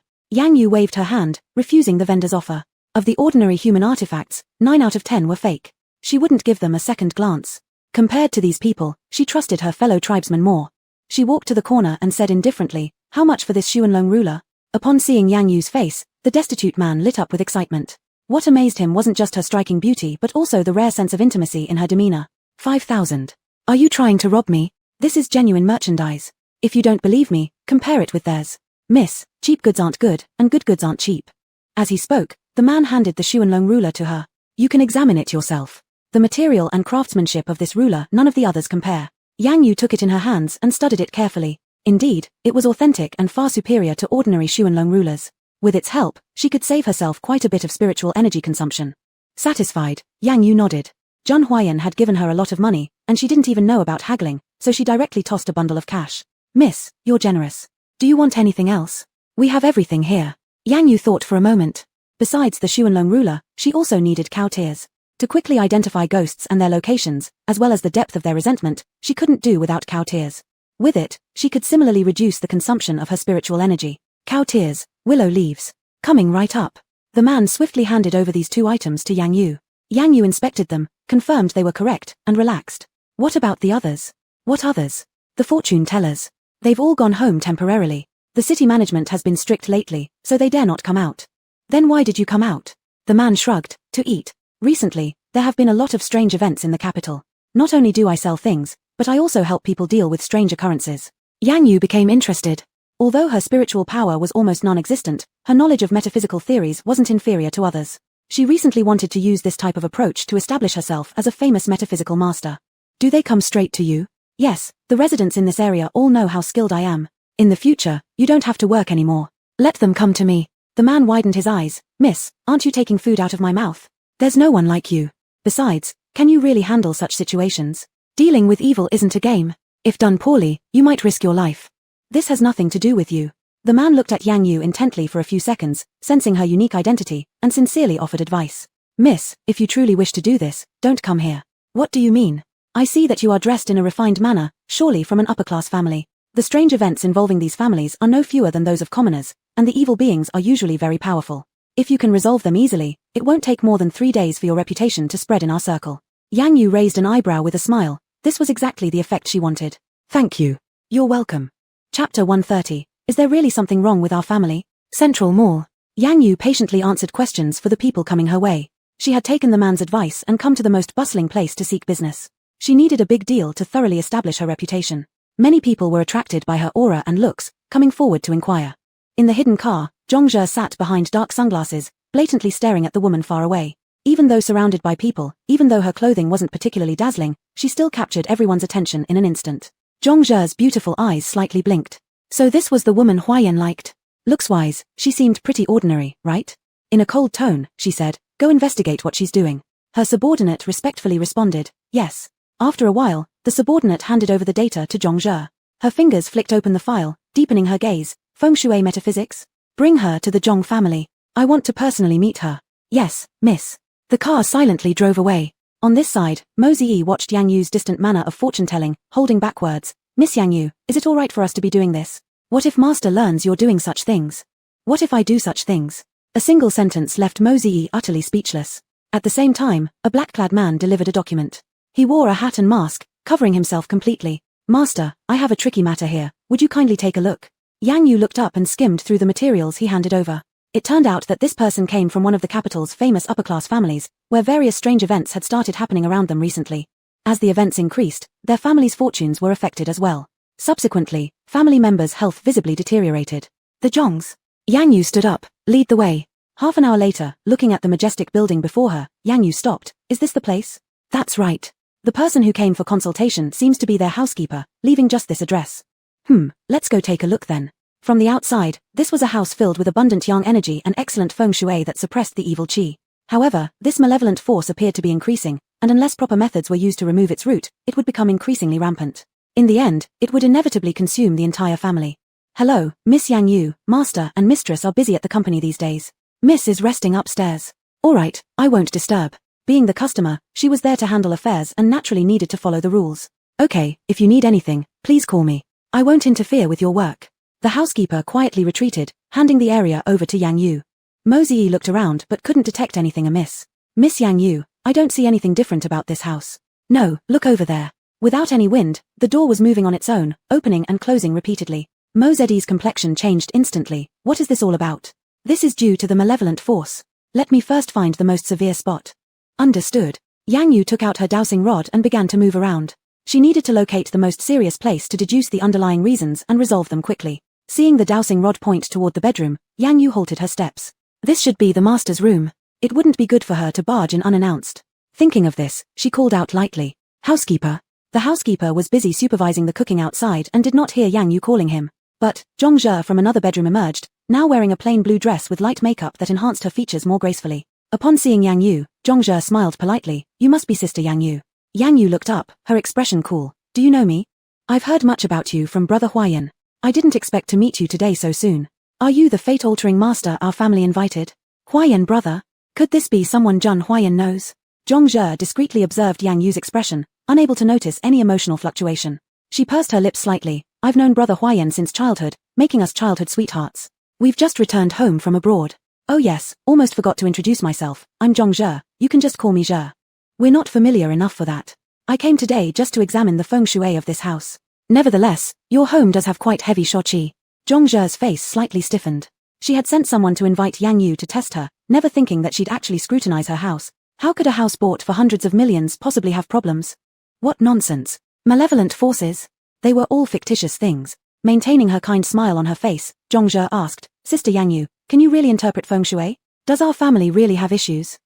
Yang Yu waved her hand, refusing the vendor's offer. Of the ordinary human artifacts, 9 out of 10 were fake. She wouldn't give them a second glance. Compared to these people, she trusted her fellow tribesmen more. She walked to the corner and said indifferently, How much for this Xuanlong ruler? Upon seeing Yang Yu's face, the destitute man lit up with excitement. What amazed him wasn't just her striking beauty but also the rare sense of intimacy in her demeanor. 5,000. Are you trying to rob me? This is genuine merchandise. If you don't believe me, compare it with theirs. Miss, cheap goods aren't good, and good goods aren't cheap. As he spoke, the man handed the Xuanlong ruler to her. You can examine it yourself. The material and craftsmanship of this ruler none of the others compare. Yang Yu took it in her hands and studied it carefully. Indeed, it was authentic and far superior to ordinary Xuanlong rulers. With its help, she could save herself quite a bit of spiritual energy consumption. Satisfied, Yang Yu nodded. Zhang Huayan had given her a lot of money, and she didn't even know about haggling, so she directly tossed a bundle of cash. Miss, you're generous. Do you want anything else? We have everything here. Yang Yu thought for a moment. Besides the Xuanlong ruler, she also needed cow tears. To quickly identify ghosts and their locations, as well as the depth of their resentment, she couldn't do without cow tears. With it, she could similarly reduce the consumption of her spiritual energy. Cow tears, willow leaves. Coming right up. The man swiftly handed over these 2 items to Yang Yu. Yang Yu inspected them, confirmed they were correct, and relaxed. What about the others? What others? The fortune tellers. They've all gone home temporarily. The city management has been strict lately, so they dare not come out. Then why did you come out? The man shrugged. To eat. Recently, there have been a lot of strange events in the capital. Not only do I sell things, but I also help people deal with strange occurrences. Yang Yu became interested. Although her spiritual power was almost non-existent, her knowledge of metaphysical theories wasn't inferior to others. She recently wanted to use this type of approach to establish herself as a famous metaphysical master. Do they come straight to you? Yes, the residents in this area all know how skilled I am. In the future, you don't have to work anymore. Let them come to me. The man widened his eyes. Miss, aren't you taking food out of my mouth? There's no one like you. Besides, can you really handle such situations? Dealing with evil isn't a game. If done poorly, you might risk your life. This has nothing to do with you. The man looked at Yang Yu intently for a few seconds, sensing her unique identity, and sincerely offered advice. Miss, if you truly wish to do this, don't come here. What do you mean? I see that you are dressed in a refined manner, surely from an upper-class family. The strange events involving these families are no fewer than those of commoners, and the evil beings are usually very powerful. If you can resolve them easily, it won't take more than 3 days for your reputation to spread in our circle. Yang Yu raised an eyebrow with a smile. This was exactly the effect she wanted. Thank you. You're welcome. Chapter 130. Is there really something wrong with our family? Central Mall. Yang Yu patiently answered questions for the people coming her way. She had taken the man's advice and come to the most bustling place to seek business. She needed a big deal to thoroughly establish her reputation. Many people were attracted by her aura and looks, coming forward to inquire. In the hidden car, Zhongzhe sat behind dark sunglasses, blatantly staring at the woman far away. Even though surrounded by people, even though her clothing wasn't particularly dazzling, she still captured everyone's attention in an instant. Zhongzhe's beautiful eyes slightly blinked. So this was the woman Huayan liked. Looks-wise, she seemed pretty ordinary, right? In a cold tone, she said, go investigate what she's doing. Her subordinate respectfully responded, yes. After a while, the subordinate handed over the data to Zhongzhe. Her fingers flicked open the file, deepening her gaze. Feng Shui metaphysics? Bring her to the Zhong family. I want to personally meet her. Yes, miss. The car silently drove away. On this side, Mo Ziyi watched Yang Yu's distant manner of fortune-telling, holding back words. Miss Yang Yu, is it all right for us to be doing this? What if Master learns you're doing such things? What if I do such things? A single sentence left Mo Ziyi utterly speechless. At the same time, a black-clad man delivered a document. He wore a hat and mask, covering himself completely. Master, I have a tricky matter here. Would you kindly take a look? Yang Yu looked up and skimmed through the materials he handed over. It turned out that this person came from one of the capital's famous upper-class families, where various strange events had started happening around them recently. As the events increased, their family's fortunes were affected as well. Subsequently, family members' health visibly deteriorated. The Zhongs. Yang Yu stood up, lead the way. Half an hour later, looking at the majestic building before her, Yang Yu stopped. Is this the place? That's right. The person who came for consultation seems to be their housekeeper, leaving just this address. Let's go take a look then. From the outside, this was a house filled with abundant yang energy and excellent feng shui that suppressed the evil qi. However, this malevolent force appeared to be increasing, and unless proper methods were used to remove its root, it would become increasingly rampant. In the end, it would inevitably consume the entire family. Hello, Miss Yang Yu, Master and Mistress are busy at the company these days. Miss is resting upstairs. Alright, I won't disturb. Being the customer, she was there to handle affairs and naturally needed to follow the rules. Okay, if you need anything, please call me. I won't interfere with your work. The housekeeper quietly retreated, handing the area over to Yang Yu. Mo Ziyi looked around but couldn't detect anything amiss. Miss Yang Yu, I don't see anything different about this house. No, look over there. Without any wind, the door was moving on its own, opening and closing repeatedly. Mo Ziyi's complexion changed instantly. What is this all about? This is due to the malevolent force. Let me first find the most severe spot. Understood. Yang Yu took out her dowsing rod and began to move around. She needed to locate the most serious place to deduce the underlying reasons and resolve them quickly. Seeing the dowsing rod point toward the bedroom, Yang Yu halted her steps. This should be the master's room. It wouldn't be good for her to barge in unannounced. Thinking of this, she called out lightly. Housekeeper. The housekeeper was busy supervising the cooking outside and did not hear Yang Yu calling him. But, Zhongzhe from another bedroom emerged, now wearing a plain blue dress with light makeup that enhanced her features more gracefully. Upon seeing Yang Yu, Zhongzhe smiled politely. "You must be Sister Yang Yu." Yang Yu looked up, her expression cool. "Do you know me? I've heard much about you from Brother Huayan. I didn't expect to meet you today so soon. Are you the fate-altering master our family invited?" "Huayan brother? Could this be someone Jun Huayan knows?" Zhongzhe discreetly observed Yang Yu's expression, unable to notice any emotional fluctuation. She pursed her lips slightly. "I've known Brother Huayan since childhood, making us childhood sweethearts. We've just returned home from abroad. Oh yes, almost forgot to introduce myself. I'm Zhongzhe, you can just call me Zhe. We're not familiar enough for that. I came today just to examine the feng shui of this house. Nevertheless, your home does have quite heavy shoqi." Zhongzhe's face slightly stiffened. She had sent someone to invite Yang Yu to test her, never thinking that she'd actually scrutinize her house. How could a house bought for hundreds of millions possibly have problems? What nonsense. Malevolent forces? They were all fictitious things. Maintaining her kind smile on her face, Zhongzhe asked, "Sister Yang Yu, can you really interpret feng shui? Does our family really have issues?"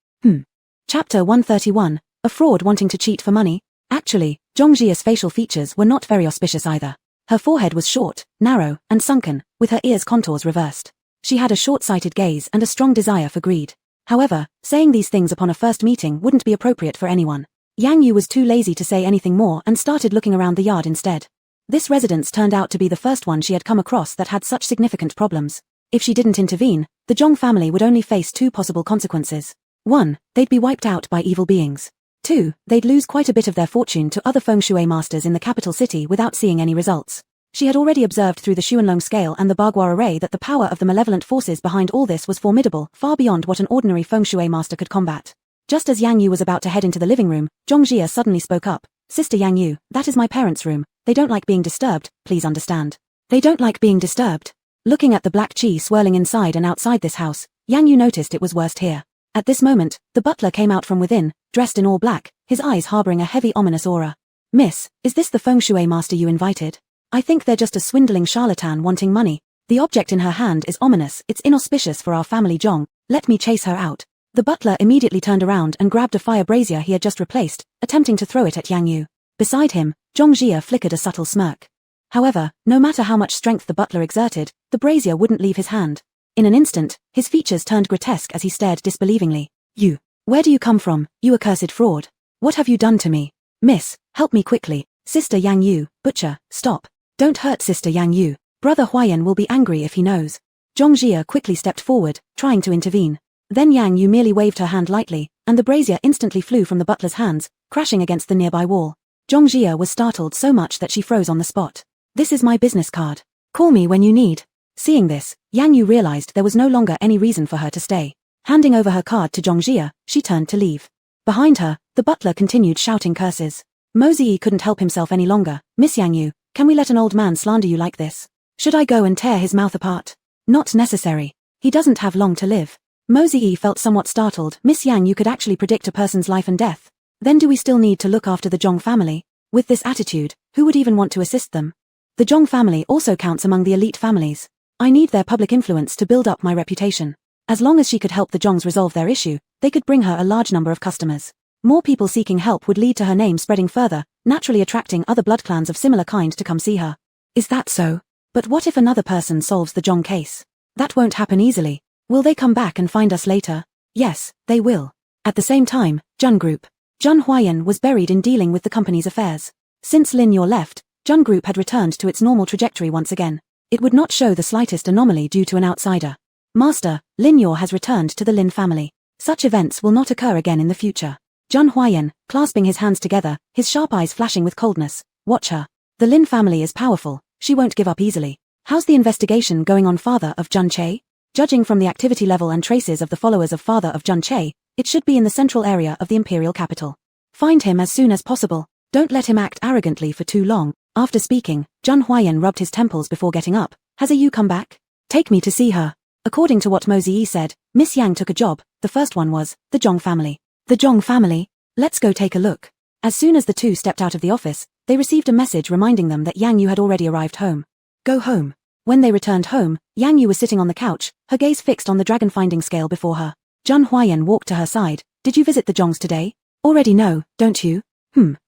Chapter 131, A Fraud Wanting to Cheat for Money. Actually, Zhongzhe's facial features were not very auspicious either. Her forehead was short, narrow, and sunken, with her ears' contours reversed. She had a short-sighted gaze and a strong desire for greed. However, saying these things upon a first meeting wouldn't be appropriate for anyone. Yang Yu was too lazy to say anything more and started looking around the yard instead. This residence turned out to be the first one she had come across that had such significant problems. If she didn't intervene, the Zhong family would only face two possible consequences. 1. They'd be wiped out by evil beings. 2. They'd lose quite a bit of their fortune to other feng shui masters in the capital city without seeing any results. She had already observed through the Xuanlong scale and the Bagua array that the power of the malevolent forces behind all this was formidable, far beyond what an ordinary feng shui master could combat. Just as Yang Yu was about to head into the living room, Zhongzhe suddenly spoke up. "Sister Yang Yu, that is my parents' room. They don't like being disturbed, please understand." "They don't like being disturbed?" Looking at the black qi swirling inside and outside this house, Yang Yu noticed it was worst here. At this moment, the butler came out from within, dressed in all black, his eyes harboring a heavy ominous aura. "Miss, is this the feng shui master you invited? I think they're just a swindling charlatan wanting money. The object in her hand is ominous, it's inauspicious for our family Zhong, let me chase her out." The butler immediately turned around and grabbed a fire brazier he had just replaced, attempting to throw it at Yang Yu. Beside him, Zhongzhe flickered a subtle smirk. However, no matter how much strength the butler exerted, the brazier wouldn't leave his hand. In an instant, his features turned grotesque as he stared disbelievingly. "You, where do you come from, you accursed fraud? What have you done to me? Miss, help me quickly. Sister Yang Yu, butcher, stop. Don't hurt Sister Yang Yu. Brother Huayan will be angry if he knows." Zhongzhe quickly stepped forward, trying to intervene. Then Yang Yu merely waved her hand lightly, and the brazier instantly flew from the butler's hands, crashing against the nearby wall. Zhongzhe was startled so much that she froze on the spot. "This is my business card. Call me when you need." Seeing this, Yang Yu realized there was no longer any reason for her to stay. Handing over her card to Zhongzhe, she turned to leave. Behind her, the butler continued shouting curses. Mosey couldn't help himself any longer. "Miss Yang Yu, can we let an old man slander you like this? Should I go and tear his mouth apart?" "Not necessary. He doesn't have long to live." Mosey felt somewhat startled. "Miss Yang Yu could actually predict a person's life and death. Then do we still need to look after the Zhong family? With this attitude, who would even want to assist them? The Zhong family also counts among the elite families. I need their public influence to build up my reputation. As long as she could help the Zhongs resolve their issue, they could bring her a large number of customers. More people seeking help would lead to her name spreading further, naturally attracting other blood clans of similar kind to come see her." "Is that so? But what if another person solves the Zhong case? That won't happen easily. Will they come back and find us later?" "Yes, they will." At the same time, Jun Group. Jun Huayan was buried in dealing with the company's affairs. Since Lin Yor left, Jun Group had returned to its normal trajectory once again. It would not show the slightest anomaly due to an outsider. "Master, Lin Yor has returned to the Lin family. Such events will not occur again in the future." Jun Huayan, clasping his hands together, his sharp eyes flashing with coldness. "Watch her. The Lin family is powerful, she won't give up easily. How's the investigation going on father of Jun Che?" Judging from the activity level and traces of the followers of father of Jun Che, it should be in the central area of the imperial capital. Find him as soon as possible. Don't let him act arrogantly for too long. After speaking, Jun Huayan rubbed his temples before getting up. "Has Ayu come back? Take me to see her." According to what Mosey said, Miss Yang took a job. The first one was the Zhong family. "The Zhong family? Let's go take a look." As soon as the two stepped out of the office, they received a message reminding them that Yang Yu had already arrived home. Go home. When they returned home, Yang Yu was sitting on the couch, her gaze fixed on the dragon finding scale before her. Jun Huayan walked to her side. "Did you visit the Zhongs today?" "Already know, don't you?"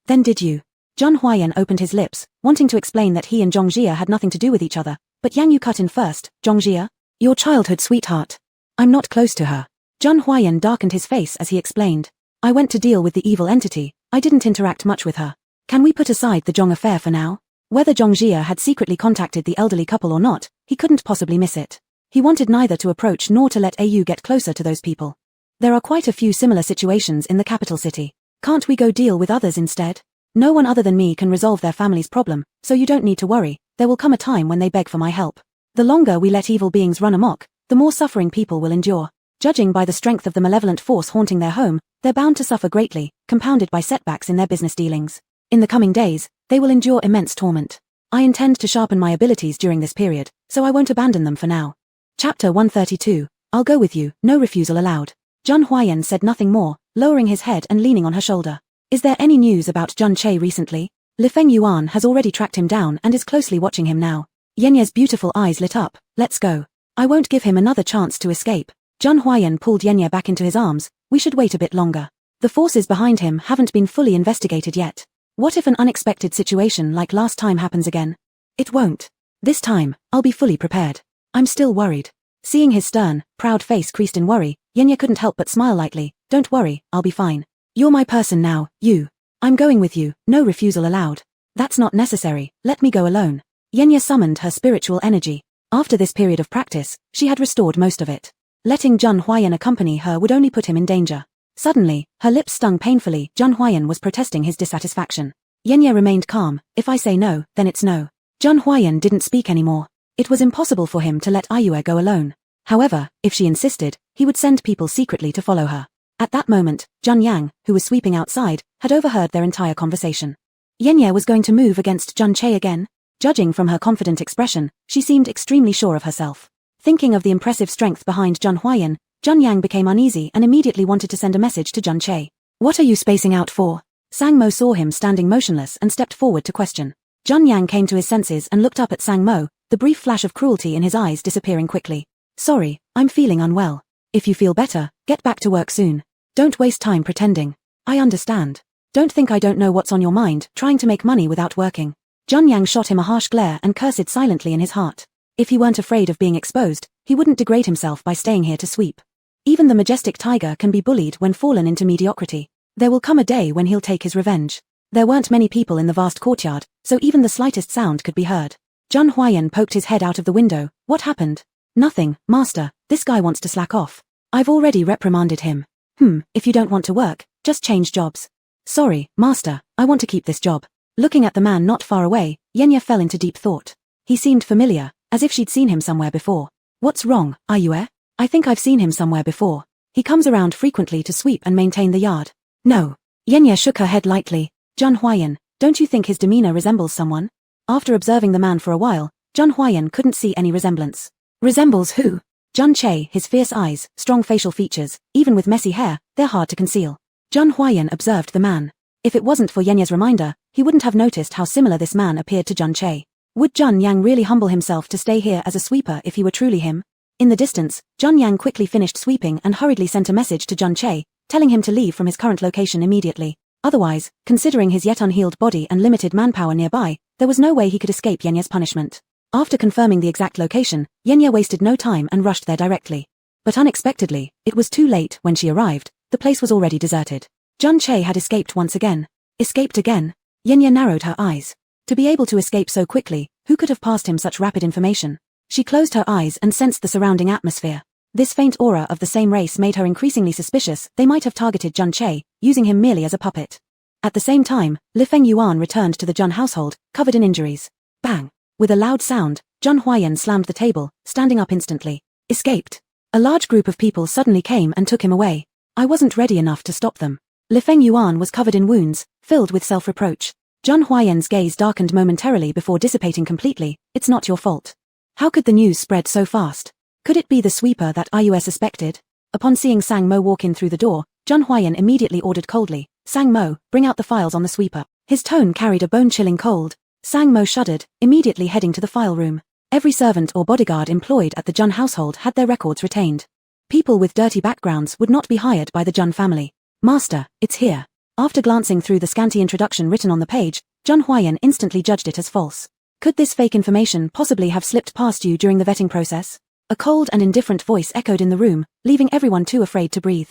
Then did you?" Jun Huayan opened his lips, wanting to explain that he and Zhongzhe had nothing to do with each other, but Yang Yu cut in first. "Zhongzhe? Your childhood sweetheart. I'm not close to her. Jun Huayan darkened his face as he explained. I went to deal with the evil entity, I didn't interact much with her. Can we put aside the Zhong affair for now? Whether Zhong Jia had secretly contacted the elderly couple or not, he couldn't possibly miss it. He wanted neither to approach nor to let Au get closer to those people. There are quite a few similar situations in the capital city. Can't we go deal with others instead? No one other than me can resolve their family's problem, so you don't need to worry, there will come a time when they beg for my help. The longer we let evil beings run amok, the more suffering people will endure. Judging by the strength of the malevolent force haunting their home, they're bound to suffer greatly, compounded by setbacks in their business dealings. In the coming days, they will endure immense torment. I intend to sharpen my abilities during this period, so I won't abandon them for now. Chapter 132, I'll go with you, no refusal allowed. Jun Huayan said nothing more, lowering his head and leaning on her shoulder. Is there any news about Jun Che recently? Li Feng Yuan has already tracked him down and is closely watching him now. Yenye's beautiful eyes lit up. Let's go. I won't give him another chance to escape. Jun Huayan pulled Yenye back into his arms. We should wait a bit longer. The forces behind him haven't been fully investigated yet. What if an unexpected situation like last time happens again? It won't. This time, I'll be fully prepared. I'm still worried. Seeing his stern, proud face creased in worry, Yenye couldn't help but smile lightly. Don't worry, I'll be fine. You're my person now, you. I'm going with you, no refusal allowed. That's not necessary, let me go alone. Yenye summoned her spiritual energy. After this period of practice, she had restored most of it. Letting Jun Huayan accompany her would only put him in danger. Suddenly, her lips stung painfully. Jun Huayan was protesting his dissatisfaction. Yenye remained calm. If I say no, then it's no. Jun Huayan didn't speak anymore. It was impossible for him to let Ayue go alone. However, if she insisted, he would send people secretly to follow her. At that moment, Jun Yang, who was sweeping outside, had overheard their entire conversation. Yenye was going to move against Jun Che again. Judging from her confident expression, she seemed extremely sure of herself. Thinking of the impressive strength behind Jun Huayan, Jun Yang became uneasy and immediately wanted to send a message to Jun Che. What are you spacing out for? Sang Mo saw him standing motionless and stepped forward to question. Jun Yang came to his senses and looked up at Sang Mo, the brief flash of cruelty in his eyes disappearing quickly. Sorry, I'm feeling unwell. If you feel better, get back to work soon. Don't waste time pretending. I understand. Don't think I don't know what's on your mind, trying to make money without working. Jun Yang shot him a harsh glare and cursed silently in his heart. If he weren't afraid of being exposed, he wouldn't degrade himself by staying here to sweep. Even the majestic tiger can be bullied when fallen into mediocrity. There will come a day when he'll take his revenge. There weren't many people in the vast courtyard, so even the slightest sound could be heard. Jun Huayan poked his head out of the window. What happened? Nothing, master, this guy wants to slack off. I've already reprimanded him. If you don't want to work, just change jobs. Sorry, master, I want to keep this job. Looking at the man not far away, Yenye fell into deep thought. He seemed familiar, as if she'd seen him somewhere before. What's wrong, Ayue? I think I've seen him somewhere before. He comes around frequently to sweep and maintain the yard. No. Yenye shook her head lightly. Jun Huayan, don't you think his demeanor resembles someone? After observing the man for a while, Jun Huayan couldn't see any resemblance. Resembles who? Jun Che, his fierce eyes, strong facial features, even with messy hair, they're hard to conceal. Jun Huayan observed the man. If it wasn't for Yenye's reminder, he wouldn't have noticed how similar this man appeared to Jun Che. Would Jun Yang really humble himself to stay here as a sweeper if he were truly him? In the distance, Jun Yang quickly finished sweeping and hurriedly sent a message to Jun Che, telling him to leave from his current location immediately. Otherwise, considering his yet unhealed body and limited manpower nearby, there was no way he could escape Yenye's punishment. After confirming the exact location, Yenye wasted no time and rushed there directly. But unexpectedly, it was too late. When she arrived, the place was already deserted. Jun Che had escaped once again. Escaped again? Yenye narrowed her eyes. To be able to escape so quickly, who could have passed him such rapid information? She closed her eyes and sensed the surrounding atmosphere. This faint aura of the same race made her increasingly suspicious. They might have targeted Jun Che, using him merely as a puppet. At the same time, Li Feng Yuan returned to the Jun household, covered in injuries. Bang! With a loud sound, Jun Huayan slammed the table, standing up instantly. Escaped. A large group of people suddenly came and took him away. I wasn't ready enough to stop them. Li Feng Yuan was covered in wounds, filled with self-reproach. Jun Huayan's gaze darkened momentarily before dissipating completely. It's not your fault. How could the news spread so fast? Could it be the sweeper that Ayue suspected? Upon seeing Sang Mo walk in through the door, Jun Huayan immediately ordered coldly, Sang Mo, bring out the files on the sweeper. His tone carried a bone-chilling cold. Sang Mo shuddered, immediately heading to the file room. Every servant or bodyguard employed at the Jun household had their records retained. People with dirty backgrounds would not be hired by the Jun family. Master, it's here. After glancing through the scanty introduction written on the page, Jun Huayan instantly judged it as false. Could this fake information possibly have slipped past you during the vetting process? A cold and indifferent voice echoed in the room, leaving everyone too afraid to breathe.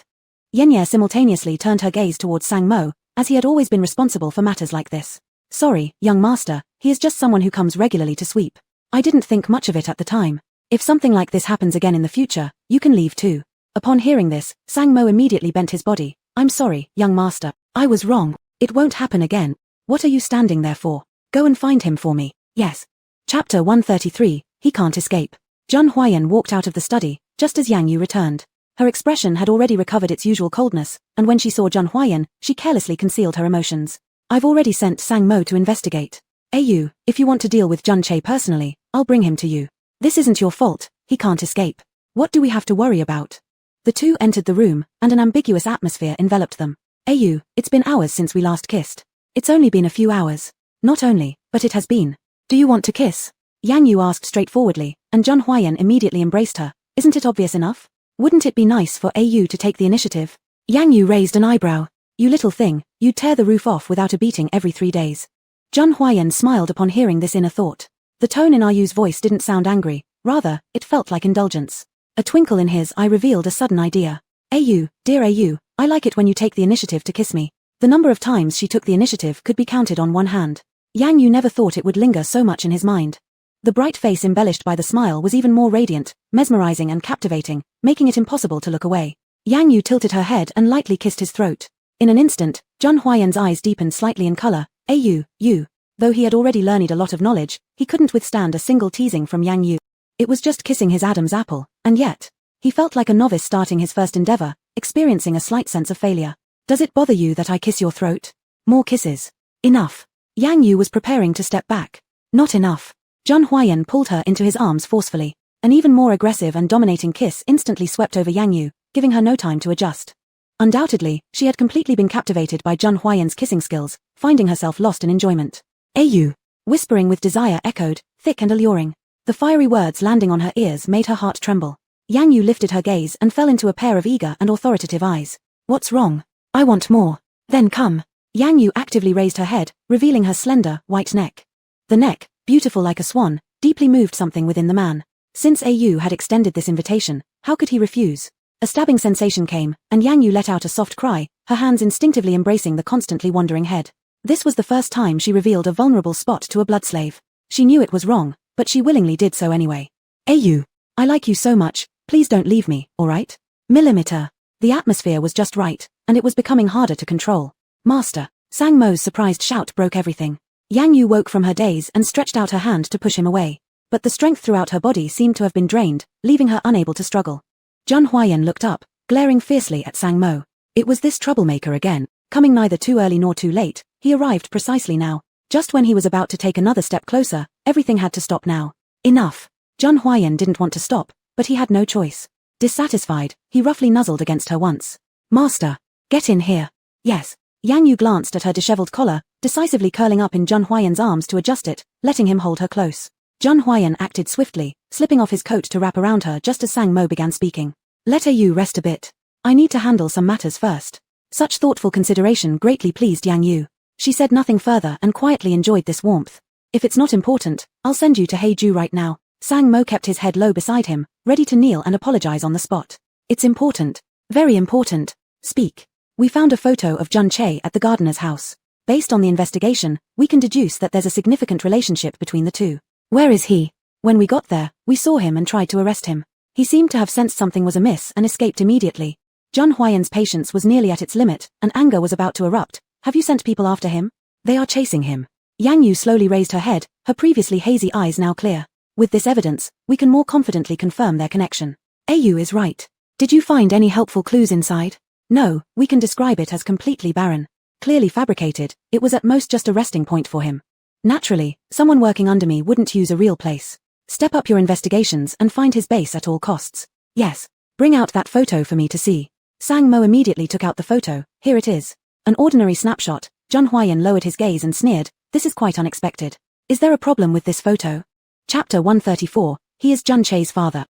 Yenye simultaneously turned her gaze towards Sang Mo, as he had always been responsible for matters like this. Sorry, young master, he is just someone who comes regularly to sweep. I didn't think much of it at the time. If something like this happens again in the future, you can leave too. Upon hearing this, Sang Mo immediately bent his body. I'm sorry, young master. I was wrong. It won't happen again. What are you standing there for? Go and find him for me. Yes. Chapter 133, He Can't Escape. Zhun Huayan walked out of the study, just as Yang Yu returned. Her expression had already recovered its usual coldness, and when she saw Zhun Huayan, she carelessly concealed her emotions. I've already sent Sang Mo to investigate. Yu, if you want to deal with Zhun Che personally, I'll bring him to you. This isn't your fault, he can't escape. What do we have to worry about? The two entered the room, and an ambiguous atmosphere enveloped them. Yu, it's been hours since we last kissed. It's only been a few hours. Not only, but it has been. Do you want to kiss? Yang Yu asked straightforwardly, and Zhun Huayan immediately embraced her. Isn't it obvious enough? Wouldn't it be nice for Yu to take the initiative? Yang Yu raised an eyebrow. You little thing, you'd tear the roof off without a beating every 3 days. Zhun Huayan smiled upon hearing this inner thought. The tone in Yu's voice didn't sound angry, rather, it felt like indulgence. A twinkle in his eye revealed a sudden idea. Yu, dear Yu, I like it when you take the initiative to kiss me. The number of times she took the initiative could be counted on one hand. Yang Yu never thought it would linger so much in his mind. The bright face embellished by the smile was even more radiant, mesmerizing and captivating, making it impossible to look away. Yang Yu tilted her head and lightly kissed his throat. In an instant, Zhun Huayan's eyes deepened slightly in color. You. Though he had already learned a lot of knowledge, he couldn't withstand a single teasing from Yang Yu. It was just kissing his Adam's apple, and yet, he felt like a novice starting his first endeavor, experiencing a slight sense of failure. Does it bother you that I kiss your throat? More kisses. Enough. Yang Yu was preparing to step back. Not enough. Zhun Huayan pulled her into his arms forcefully. An even more aggressive and dominating kiss instantly swept over Yang Yu, giving her no time to adjust. Undoubtedly, she had completely been captivated by Zhun Huayan's kissing skills, finding herself lost in enjoyment. Yu, whispering with desire echoed, thick and alluring. The fiery words landing on her ears made her heart tremble. Yang Yu lifted her gaze and fell into a pair of eager and authoritative eyes. What's wrong? I want more. Then come. Yang Yu actively raised her head, revealing her slender, white neck. The neck, beautiful like a swan, deeply moved something within the man. Since Yu had extended this invitation, how could he refuse? A stabbing sensation came, and Yang Yu let out a soft cry, her hands instinctively embracing the constantly wandering head. This was the first time she revealed a vulnerable spot to a blood slave. She knew it was wrong, but she willingly did so anyway. Yu, I like you so much, please don't leave me, alright? Millimeter. The atmosphere was just right, and it was becoming harder to control. Master. Sang Mo's surprised shout broke everything. Yang Yu woke from her daze and stretched out her hand to push him away. But the strength throughout her body seemed to have been drained, leaving her unable to struggle. Zhun Huayan looked up, glaring fiercely at Sang Mo. It was this troublemaker again, coming neither too early nor too late. He arrived precisely now. Just when he was about to take another step closer, everything had to stop now. Enough. Zhun Huayan didn't want to stop, but he had no choice. Dissatisfied, he roughly nuzzled against her once. Master, get in here. Yes. Yang Yu glanced at her disheveled collar, decisively curling up in Zhun Huayan's arms to adjust it, letting him hold her close. Zhun Huayan acted swiftly, slipping off his coat to wrap around her just as Sang Mo began speaking. Let Yu rest a bit. I need to handle some matters first. Such thoughtful consideration greatly pleased Yang Yu. She said nothing further and quietly enjoyed this warmth. If it's not important, I'll send you to Heiju right now. Sang Mo kept his head low beside him, ready to kneel and apologize on the spot. It's important. Very important. Speak. We found a photo of Zhun Che at the gardener's house. Based on the investigation, we can deduce that there's a significant relationship between the two. Where is he? When we got there, we saw him and tried to arrest him. He seemed to have sensed something was amiss and escaped immediately. Zhun Huayan's patience was nearly at its limit, and anger was about to erupt. Have you sent people after him? They are chasing him. Yang Yu slowly raised her head, her previously hazy eyes now clear. With this evidence, we can more confidently confirm their connection. Yu is right. Did you find any helpful clues inside? No, we can describe it as completely barren. Clearly fabricated, it was at most just a resting point for him. Naturally, someone working under me wouldn't use a real place. Step up your investigations and find his base at all costs. Yes. Bring out that photo for me to see. Sang Mo immediately took out the photo. Here it is. An ordinary snapshot. Zhun Huayan lowered his gaze and sneered. This is quite unexpected. Is there a problem with this photo? Chapter 134. He is Zhun Che's father.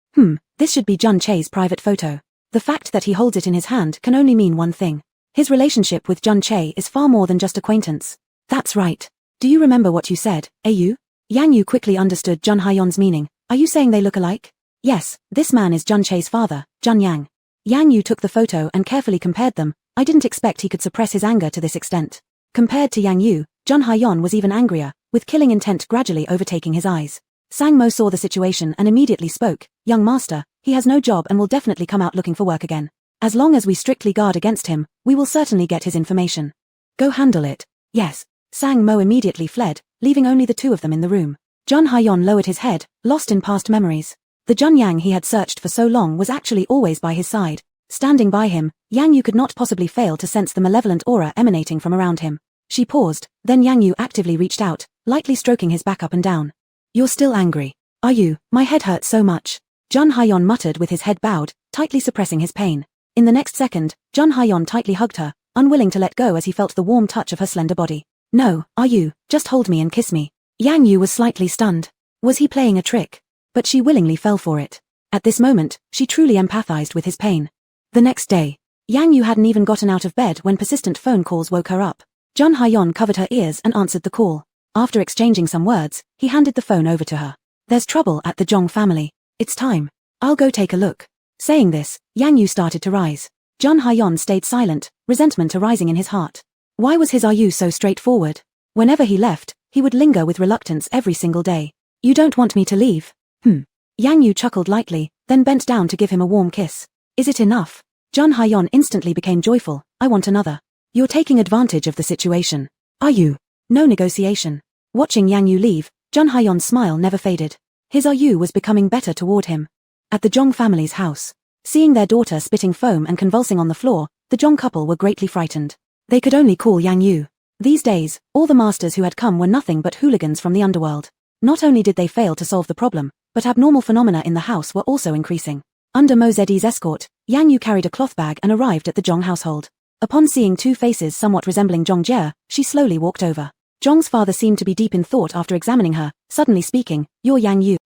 This should be Zhun Che's private photo. The fact that he holds it in his hand can only mean one thing. His relationship with Zhun Che is far more than just acquaintance. That's right. Do you remember what you said, Yu? Yang Yu quickly understood Zhun Haiyon's meaning. Are you saying they look alike? Yes, this man is Jun Che's father, Jun Yang. Yang Yu took the photo and carefully compared them. I didn't expect he could suppress his anger to this extent. Compared to Yang Yu, Jun Haiyan was even angrier, with killing intent gradually overtaking his eyes. Sang Mo saw the situation and immediately spoke, "Young master, he has no job and will definitely come out looking for work again. As long as we strictly guard against him, we will certainly get his information. Go handle it." Yes. Sang Mo immediately fled, leaving only the two of them in the room. Jun Haiyan lowered his head, lost in past memories. The Jun Yang he had searched for so long was actually always by his side. Standing by him, Yang Yu could not possibly fail to sense the malevolent aura emanating from around him. She paused, then Yang Yu actively reached out, lightly stroking his back up and down. "You're still angry. Are you? My head hurts so much." Jun Haiyan muttered with his head bowed, tightly suppressing his pain. In the next second, Jun Haiyan tightly hugged her, unwilling to let go as he felt the warm touch of her slender body. "No, are you? Just hold me and kiss me." Yang Yu was slightly stunned. Was he playing a trick? But she willingly fell for it. At this moment, she truly empathized with his pain. The next day, Yang Yu hadn't even gotten out of bed when persistent phone calls woke her up. Jun Haiyan covered her ears and answered the call. After exchanging some words, he handed the phone over to her. "There's trouble at the Zhong family. It's time. I'll go take a look." Saying this, Yang Yu started to rise. Jun Haiyan stayed silent, resentment arising in his heart. Why was his "are you" so straightforward? Whenever he left, he would linger with reluctance every single day. "You don't want me to leave?" Yang Yu chuckled lightly, then bent down to give him a warm kiss. "Is it enough?" Jun Haiyan instantly became joyful. "I want another." "You're taking advantage of the situation. Are you?" No negotiation. Watching Yang Yu leave, Jun Haiyan's smile never faded. His "are you" was becoming better toward him. At the Zhong family's house, seeing their daughter spitting foam and convulsing on the floor, the Zhong couple were greatly frightened. They could only call Yang Yu. These days, all the masters who had come were nothing but hooligans from the underworld. Not only did they fail to solve the problem, but abnormal phenomena in the house were also increasing. Under Mo Zeddy's escort, Yang Yu carried a cloth bag and arrived at the Zhong household. Upon seeing two faces somewhat resembling Zhong Jie, she slowly walked over. Zhong's father seemed to be deep in thought after examining her, suddenly speaking, "You're Yang Yu.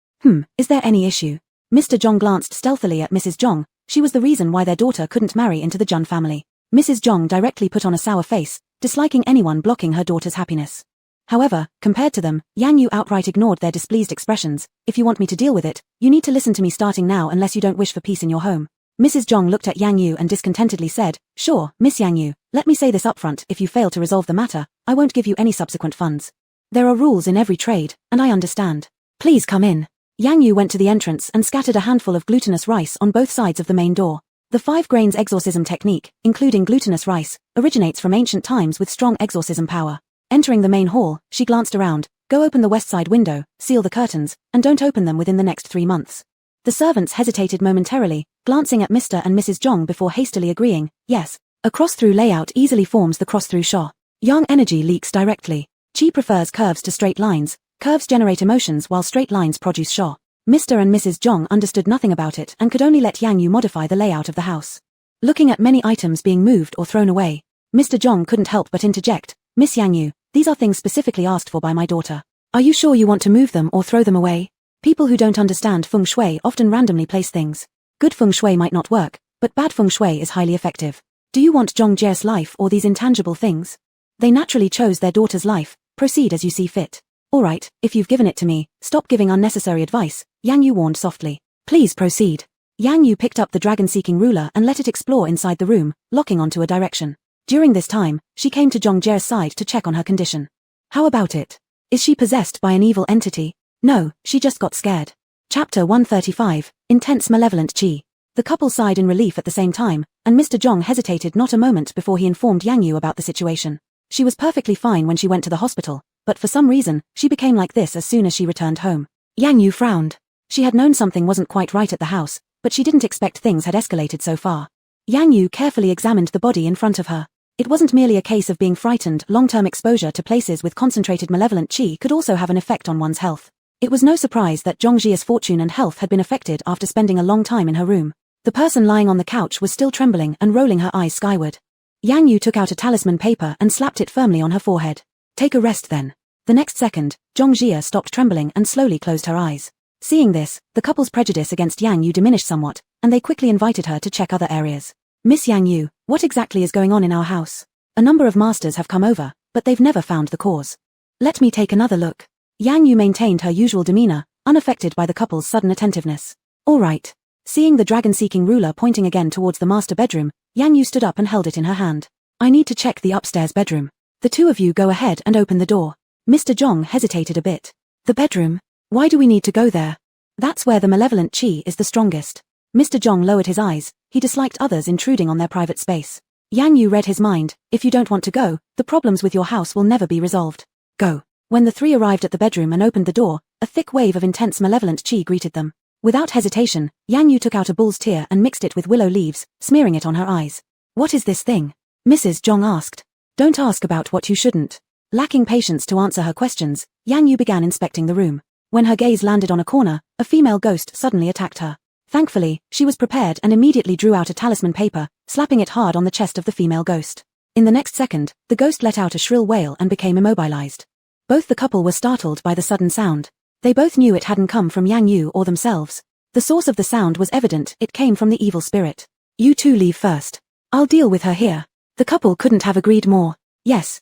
Is there any issue?" Mr. Zhong glanced stealthily at Mrs. Zhong. She was the reason why their daughter couldn't marry into the Jun family. Mrs. Zhong directly put on a sour face, disliking anyone blocking her daughter's happiness. However, compared to them, Yang Yu outright ignored their displeased expressions. "If you want me to deal with it, you need to listen to me starting now unless you don't wish for peace in your home." Mrs. Zhong looked at Yang Yu and discontentedly said, "Sure, Miss Yang Yu, let me say this upfront, if you fail to resolve the matter, I won't give you any subsequent funds. There are rules in every trade, and I understand. Please come in." Yang Yu went to the entrance and scattered a handful of glutinous rice on both sides of the main door. The 5 grains exorcism technique, including glutinous rice, originates from ancient times with strong exorcism power. Entering the main hall, she glanced around. "Go open the west side window, seal the curtains, and don't open them within the next 3 months." The servants hesitated momentarily, glancing at Mr. and Mrs. Zhong before hastily agreeing, "Yes." A cross-through layout easily forms the cross-through Sha. Yang energy leaks directly. Qi prefers curves to straight lines. Curves generate emotions while straight lines produce Sha. Mr. and Mrs. Zhong understood nothing about it and could only let Yang Yu modify the layout of the house. Looking at many items being moved or thrown away, Mr. Zhong couldn't help but interject, "Miss Yang Yu, these are things specifically asked for by my daughter. Are you sure you want to move them or throw them away?" People who don't understand feng shui often randomly place things. Good feng shui might not work, but bad feng shui is highly effective. Do you want Zhong Jie's life or these intangible things? They naturally chose their daughter's life. Proceed as you see fit. "Alright, if you've given it to me, stop giving unnecessary advice," Yang Yu warned softly. "Please proceed." Yang Yu picked up the dragon-seeking ruler and let it explore inside the room, locking onto a direction. During this time, she came to Zhong Jie's side to check on her condition. "How about it? Is she possessed by an evil entity?" "No, she just got scared." Chapter 135, Intense Malevolent Qi. The couple sighed in relief at the same time, and Mr. Zhong hesitated not a moment before he informed Yang Yu about the situation. She was perfectly fine when she went to the hospital, but for some reason, she became like this as soon as she returned home. Yang Yu frowned. She had known something wasn't quite right at the house, but she didn't expect things had escalated so far. Yang Yu carefully examined the body in front of her. It wasn't merely a case of being frightened. Long-term exposure to places with concentrated malevolent qi could also have an effect on one's health. It was no surprise that Zhong Jie's fortune and health had been affected after spending a long time in her room. The person lying on the couch was still trembling and rolling her eyes skyward. Yang Yu took out a talisman paper and slapped it firmly on her forehead. "Take a rest then." The next second, Zhong Jie stopped trembling and slowly closed her eyes. Seeing this, the couple's prejudice against Yang Yu diminished somewhat, and they quickly invited her to check other areas. "Miss Yang Yu, what exactly is going on in our house? A number of masters have come over, but they've never found the cause. Let me take another look." Yang Yu maintained her usual demeanor, unaffected by the couple's sudden attentiveness. All right. Seeing the dragon-seeking ruler pointing again towards the master bedroom, Yang Yu stood up and held it in her hand. I need to check the upstairs bedroom. The two of you go ahead and open the door. Mr. Zhong hesitated a bit. The bedroom? Why do we need to go there? That's where the malevolent qi is the strongest. Mr. Zhong lowered his eyes. He disliked others intruding on their private space. Yang Yu read his mind. If you don't want to go, the problems with your house will never be resolved. Go. When the three arrived at the bedroom and opened the door, a thick wave of intense malevolent qi greeted them. Without hesitation, Yang Yu took out a bull's tear and mixed it with willow leaves, smearing it on her eyes. What is this thing? Mrs. Zhong asked. Don't ask about what you shouldn't. Lacking patience to answer her questions, Yang Yu began inspecting the room. When her gaze landed on a corner, a female ghost suddenly attacked her. Thankfully, she was prepared and immediately drew out a talisman paper, slapping it hard on the chest of the female ghost. In the next second, the ghost let out a shrill wail and became immobilized. Both the couple were startled by the sudden sound. They both knew it hadn't come from Yang Yu or themselves. The source of the sound was evident. It came from the evil spirit. You two leave first. I'll deal with her here. The couple couldn't have agreed more. Yes,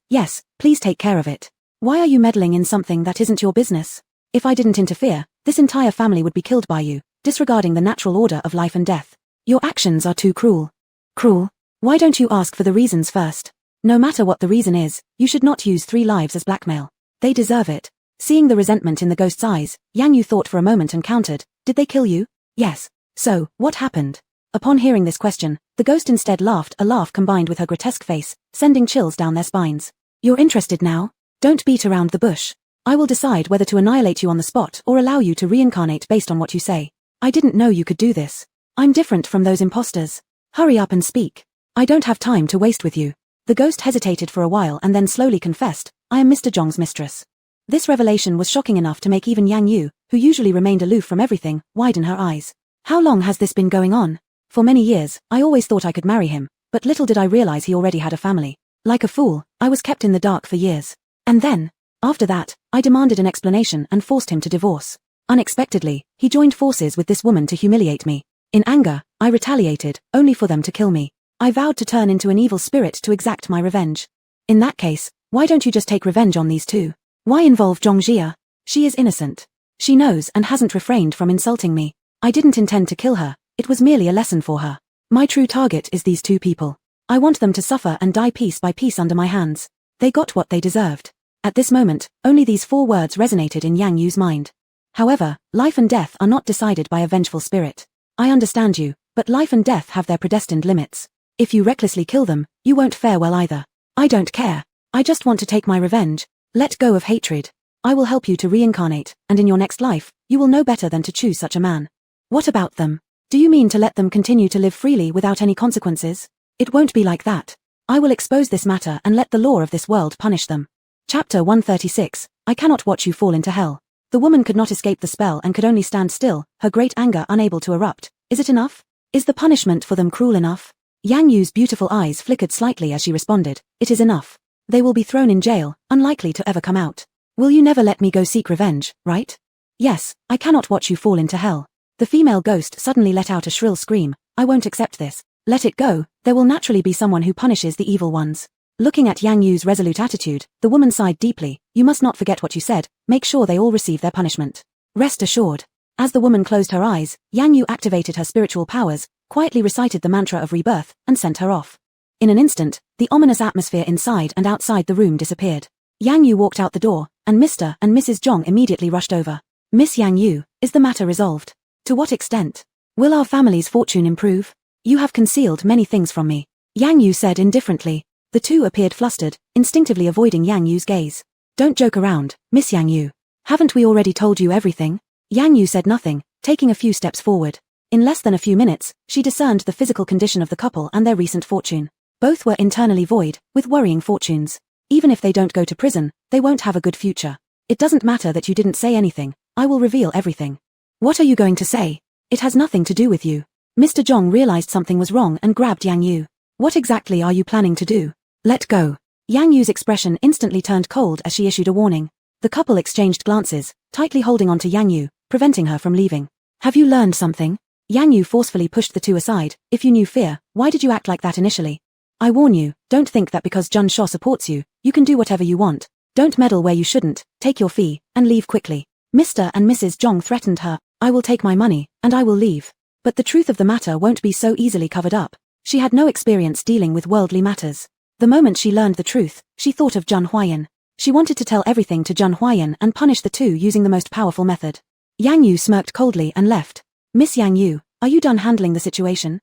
please take care of it. Why are you meddling in something that isn't your business? If I didn't interfere, this entire family would be killed by you, disregarding the natural order of life and death. Your actions are too cruel. Cruel? Why don't you ask for the reasons first? No matter what the reason is, you should not use 3 lives as blackmail. They deserve it. Seeing the resentment in the ghost's eyes, Yang Yu thought for a moment and countered. Did they kill you? Yes. So, what happened? Upon hearing this question, the ghost instead laughed, a laugh combined with her grotesque face, sending chills down their spines. You're interested now? Don't beat around the bush. I will decide whether to annihilate you on the spot or allow you to reincarnate based on what you say. I didn't know you could do this. I'm different from those imposters. Hurry up and speak. I don't have time to waste with you. The ghost hesitated for a while and then slowly confessed, I am Mr. Zhong's mistress. This revelation was shocking enough to make even Yang Yu, who usually remained aloof from everything, widen her eyes. How long has this been going on? For many years, I always thought I could marry him, but little did I realize he already had a family. Like a fool, I was kept in the dark for years. And then, after that, I demanded an explanation and forced him to divorce. Unexpectedly, he joined forces with this woman to humiliate me. In anger, I retaliated, only for them to kill me. I vowed to turn into an evil spirit to exact my revenge. In that case, why don't you just take revenge on these two? Why involve Zhongjia? She is innocent. She knows and hasn't refrained from insulting me. I didn't intend to kill her, it was merely a lesson for her. My true target is these two people. I want them to suffer and die piece by piece under my hands. They got what they deserved. At this moment, only these 4 words resonated in Yang Yu's mind. However, life and death are not decided by a vengeful spirit. I understand you, but life and death have their predestined limits. If you recklessly kill them, you won't fare well either. I don't care. I just want to take my revenge. Let go of hatred. I will help you to reincarnate, and in your next life, you will know better than to choose such a man. What about them? Do you mean to let them continue to live freely without any consequences? It won't be like that. I will expose this matter and let the law of this world punish them. Chapter 136, I cannot watch you fall into hell. The woman could not escape the spell and could only stand still, her great anger unable to erupt. Is it enough? Is the punishment for them cruel enough? Yang Yu's beautiful eyes flickered slightly as she responded, it is enough. They will be thrown in jail, unlikely to ever come out. Will you never let me go seek revenge, right? Yes, I cannot watch you fall into hell. The female ghost suddenly let out a shrill scream. I won't accept this. Let it go, there will naturally be someone who punishes the evil ones. Looking at Yang Yu's resolute attitude, the woman sighed deeply. You must not forget what you said, make sure they all receive their punishment. Rest assured. As the woman closed her eyes, Yang Yu activated her spiritual powers, quietly recited the mantra of rebirth, and sent her off. In an instant, the ominous atmosphere inside and outside the room disappeared. Yang Yu walked out the door, and Mr. and Mrs. Zhong immediately rushed over. Miss Yang Yu, is the matter resolved? To what extent? Will our family's fortune improve? You have concealed many things from me. Yang Yu said indifferently. The two appeared flustered, instinctively avoiding Yang Yu's gaze. Don't joke around, Miss Yang Yu. Haven't we already told you everything? Yang Yu said nothing, taking a few steps forward. In less than a few minutes, she discerned the physical condition of the couple and their recent fortune. Both were internally void, with worrying fortunes. Even if they don't go to prison, they won't have a good future. It doesn't matter that you didn't say anything, I will reveal everything. What are you going to say? It has nothing to do with you. Mr. Zhong realized something was wrong and grabbed Yang Yu. What exactly are you planning to do? Let go. Yang Yu's expression instantly turned cold as she issued a warning. The couple exchanged glances, tightly holding on to Yang Yu, preventing her from leaving. Have you learned something? Yang Yu forcefully pushed the two aside. If you knew fear, why did you act like that initially? I warn you, don't think that because Jun Sho supports you, you can do whatever you want. Don't meddle where you shouldn't, take your fee, and leave quickly. Mr. and Mrs. Zhong threatened her. I will take my money, and I will leave. But the truth of the matter won't be so easily covered up. She had no experience dealing with worldly matters. The moment she learned the truth, she thought of Zhang Huayan. She wanted to tell everything to Zhang Huayan and punish the two using the most powerful method. Yang Yu smirked coldly and left. Miss Yang Yu, are you done handling the situation?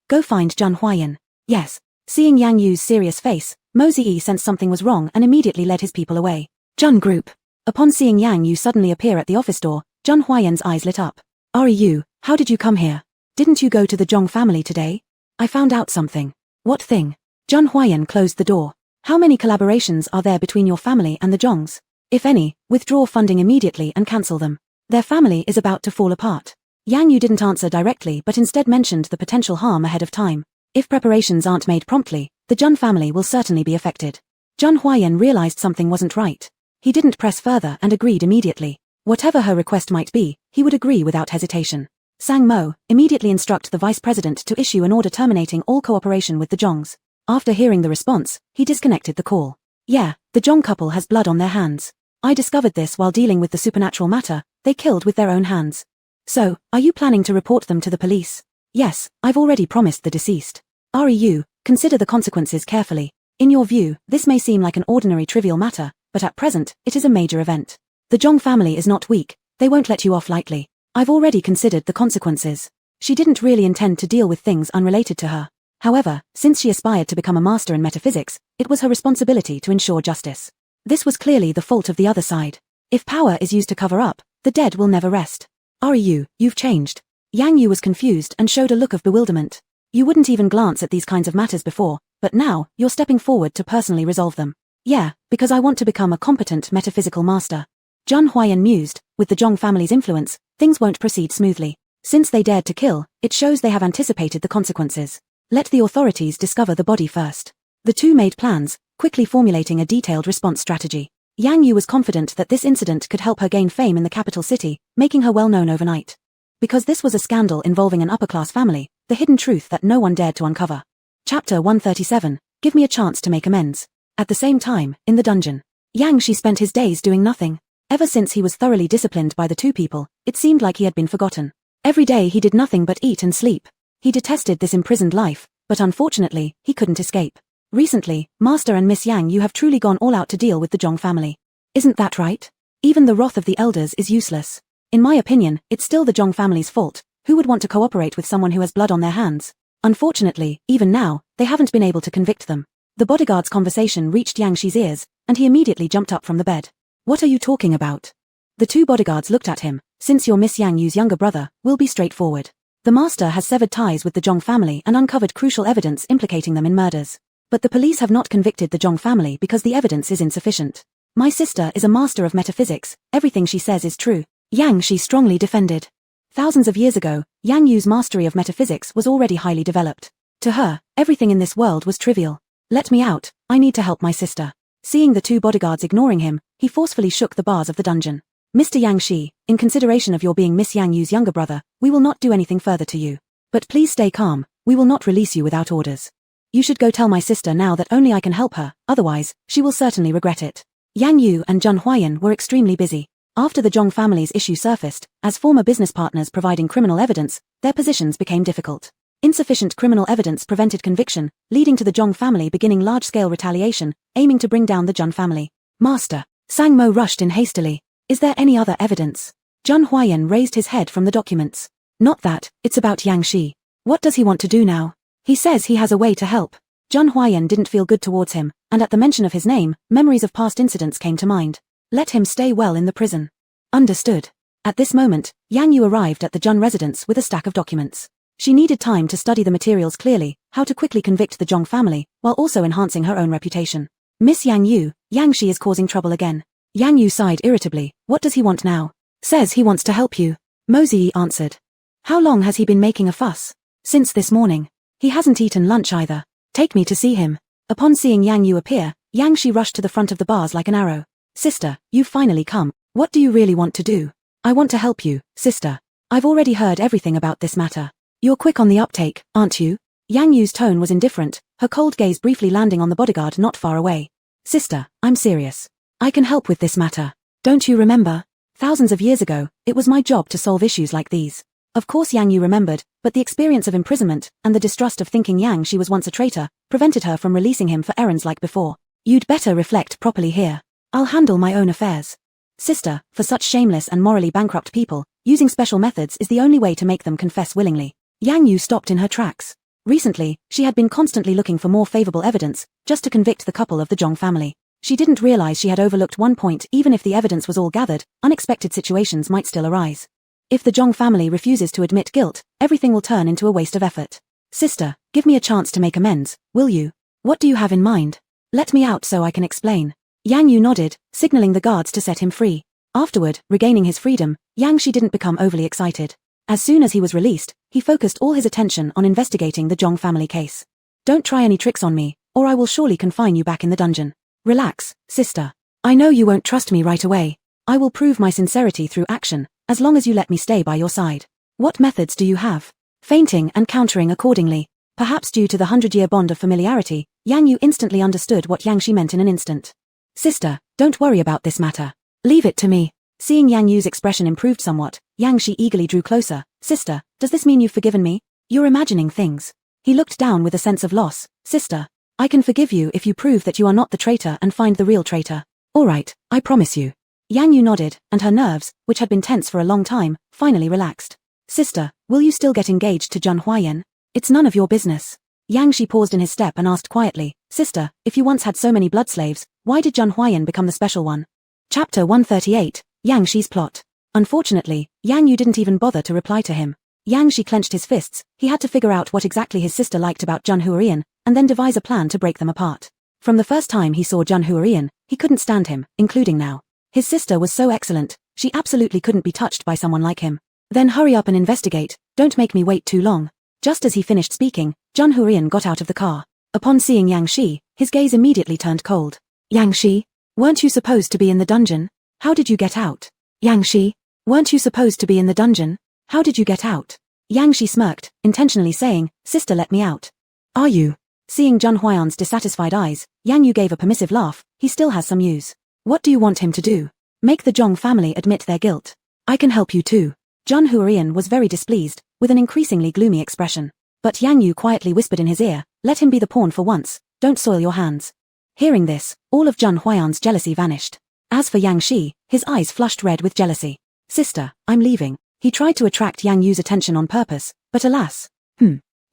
Go find Zhang Huayan. Yes. Seeing Yang Yu's serious face, Mo Ziyi sensed something was wrong and immediately led his people away. Zhang Group. Upon seeing Yang Yu suddenly appear at the office door, Zhang Huayan's eyes lit up. Yu, how did you come here? Didn't you go to the Zhong family today? I found out something. What thing? Zhang Huayan closed the door. How many collaborations are there between your family and the Zhongs? If any, withdraw funding immediately and cancel them. Their family is about to fall apart. Yang Yu didn't answer directly but instead mentioned the potential harm ahead of time. If preparations aren't made promptly, the Zhang family will certainly be affected. Zhang Huayan realized something wasn't right. He didn't press further and agreed immediately. Whatever her request might be, he would agree without hesitation. Sang Mo, immediately instruct the vice president to issue an order terminating all cooperation with the Zhongs. After hearing the response, he disconnected the call. Yeah, the Zhong couple has blood on their hands. I discovered this while dealing with the supernatural matter. They killed with their own hands. So, are you planning to report them to the police? Yes, I've already promised the deceased. Yu, consider the consequences carefully. In your view, this may seem like an ordinary trivial matter, but at present, it is a major event. The Zhong family is not weak. They won't let you off lightly. I've already considered the consequences. She didn't really intend to deal with things unrelated to her. However, since she aspired to become a master in metaphysics, it was her responsibility to ensure justice. This was clearly the fault of the other side. If power is used to cover up, the dead will never rest. Yu, you've changed. Yang Yu was confused and showed a look of bewilderment. You wouldn't even glance at these kinds of matters before, but now, you're stepping forward to personally resolve them. Yeah, because I want to become a competent metaphysical master. Zhang Huayan mused, with the Zhong family's influence, things won't proceed smoothly. Since they dared to kill, it shows they have anticipated the consequences. Let the authorities discover the body first. The two made plans, quickly formulating a detailed response strategy. Yang Yu was confident that this incident could help her gain fame in the capital city, making her well known overnight. Because this was a scandal involving an upper-class family, the hidden truth that no one dared to uncover. Chapter 137, Give me a chance to make amends. At the same time, in the dungeon, Yang Shi spent his days doing nothing. Ever since he was thoroughly disciplined by the two people, it seemed like he had been forgotten. Every day he did nothing but eat and sleep. He detested this imprisoned life, but unfortunately, he couldn't escape. Recently, Master and Miss Yang Yu have truly gone all out to deal with the Zhong family. Isn't that right? Even the wrath of the elders is useless. In my opinion, it's still the Zhong family's fault. Who would want to cooperate with someone who has blood on their hands? Unfortunately, even now, they haven't been able to convict them. The bodyguard's conversation reached Yang Shi's ears, and he immediately jumped up from the bed. What are you talking about? The two bodyguards looked at him. Since you're Miss Yang Yu's younger brother, we'll be straightforward. The master has severed ties with the Zhong family and uncovered crucial evidence implicating them in murders. But the police have not convicted the Zhong family because the evidence is insufficient. My sister is a master of metaphysics, everything she says is true. Yang Shi strongly defended. Thousands of years ago, Yang Yu's mastery of metaphysics was already highly developed. To her, everything in this world was trivial. Let me out, I need to help my sister. Seeing the two bodyguards ignoring him, he forcefully shook the bars of the dungeon. Mr. Yang Shi, in consideration of your being Miss Yang Yu's younger brother, we will not do anything further to you. But please stay calm, we will not release you without orders. You should go tell my sister now that only I can help her, otherwise, she will certainly regret it. Yang Yu and Zhang Huayan were extremely busy. After the Zhong family's issue surfaced, as former business partners providing criminal evidence, their positions became difficult. Insufficient criminal evidence prevented conviction, leading to the Zhong family beginning large-scale retaliation, aiming to bring down the Zhang family. Master, Sang Mo rushed in hastily. Is there any other evidence? Zhang Huayan raised his head from the documents. Not that, it's about Yang Shi. What does he want to do now? He says he has a way to help. Zhang Huayan didn't feel good towards him, and at the mention of his name, memories of past incidents came to mind. Let him stay well in the prison. Understood. At this moment, Yang Yu arrived at the Zhang residence with a stack of documents. She needed time to study the materials clearly, how to quickly convict the Zhong family, while also enhancing her own reputation. Miss Yang Yu, Yang Shi is causing trouble again. Yang Yu sighed irritably. What does he want now? Says he wants to help you. Mo Ziyi answered. How long has he been making a fuss? Since this morning. He hasn't eaten lunch either. Take me to see him. Upon seeing Yang Yu appear, Yang Shi rushed to the front of the bars like an arrow. Sister, you've finally come. What do you really want to do? I want to help you, sister. I've already heard everything about this matter. You're quick on the uptake, aren't you? Yang Yu's tone was indifferent, her cold gaze briefly landing on the bodyguard not far away. Sister, I'm serious. I can help with this matter. Don't you remember? Thousands of years ago, it was my job to solve issues like these. Of course Yang Yu remembered, but the experience of imprisonment, and the distrust of thinking Yang she was once a traitor, prevented her from releasing him for errands like before. You'd better reflect properly here. I'll handle my own affairs. Sister, for such shameless and morally bankrupt people, using special methods is the only way to make them confess willingly. Yang Yu stopped in her tracks. Recently, she had been constantly looking for more favorable evidence, just to convict the couple of the Zhong family. She didn't realize she had overlooked one point. Even if the evidence was all gathered, unexpected situations might still arise. If the Zhong family refuses to admit guilt, everything will turn into a waste of effort. Sister, give me a chance to make amends, will you? What do you have in mind? Let me out so I can explain. Yang Yu nodded, signaling the guards to set him free. Afterward, regaining his freedom, Yang Shi didn't become overly excited. As soon as he was released, he focused all his attention on investigating the Zhong family case. Don't try any tricks on me, or I will surely confine you back in the dungeon. Relax, sister. I know you won't trust me right away. I will prove my sincerity through action, as long as you let me stay by your side. What methods do you have? Feinting and countering accordingly. Perhaps due to the 100-year bond of familiarity, Yang Yu instantly understood what Yang Shi meant in an instant. Sister, don't worry about this matter. Leave it to me. Seeing Yang Yu's expression improved somewhat, Yang Shi eagerly drew closer. Sister, does this mean you've forgiven me? You're imagining things. He looked down with a sense of loss. Sister, I can forgive you if you prove that you are not the traitor and find the real traitor. All right, I promise you. Yang Yu nodded, and her nerves, which had been tense for a long time, finally relaxed. Sister, will you still get engaged to Zhun Huayan? It's none of your business. Yang Shi paused in his step and asked quietly, Sister, if you once had so many blood slaves, why did Zhun Huayan become the special one? Chapter 138, Yang Shi's plot. Unfortunately, Yang Yu didn't even bother to reply to him. Yang Shi clenched his fists. He had to figure out what exactly his sister liked about Zhun Huayan, and then devise a plan to break them apart. From the first time he saw Zhun Huayan, he couldn't stand him, including now. His sister was so excellent, she absolutely couldn't be touched by someone like him. Then hurry up and investigate, don't make me wait too long. Just as he finished speaking, Zhun Huayan got out of the car. Upon seeing Yang Shi, his gaze immediately turned cold. Yang Shi? Weren't you supposed to be in the dungeon? How did you get out? Yang Shi? Weren't you supposed to be in the dungeon? How did you get out? Yang Shi smirked, intentionally saying, Sister, let me out. Are you? Seeing Zhun Huayan's dissatisfied eyes, Yang Yu gave a permissive laugh. He still has some use. What do you want him to do? Make the Zhong family admit their guilt. I can help you too. Zhun Huayan was very displeased, with an increasingly gloomy expression. But Yang Yu quietly whispered in his ear, let him be the pawn for once, don't soil your hands. Hearing this, all of Zhun Huayan's jealousy vanished. As for Yang Shi, his eyes flushed red with jealousy. Sister, I'm leaving. He tried to attract Yang Yu's attention on purpose, but alas.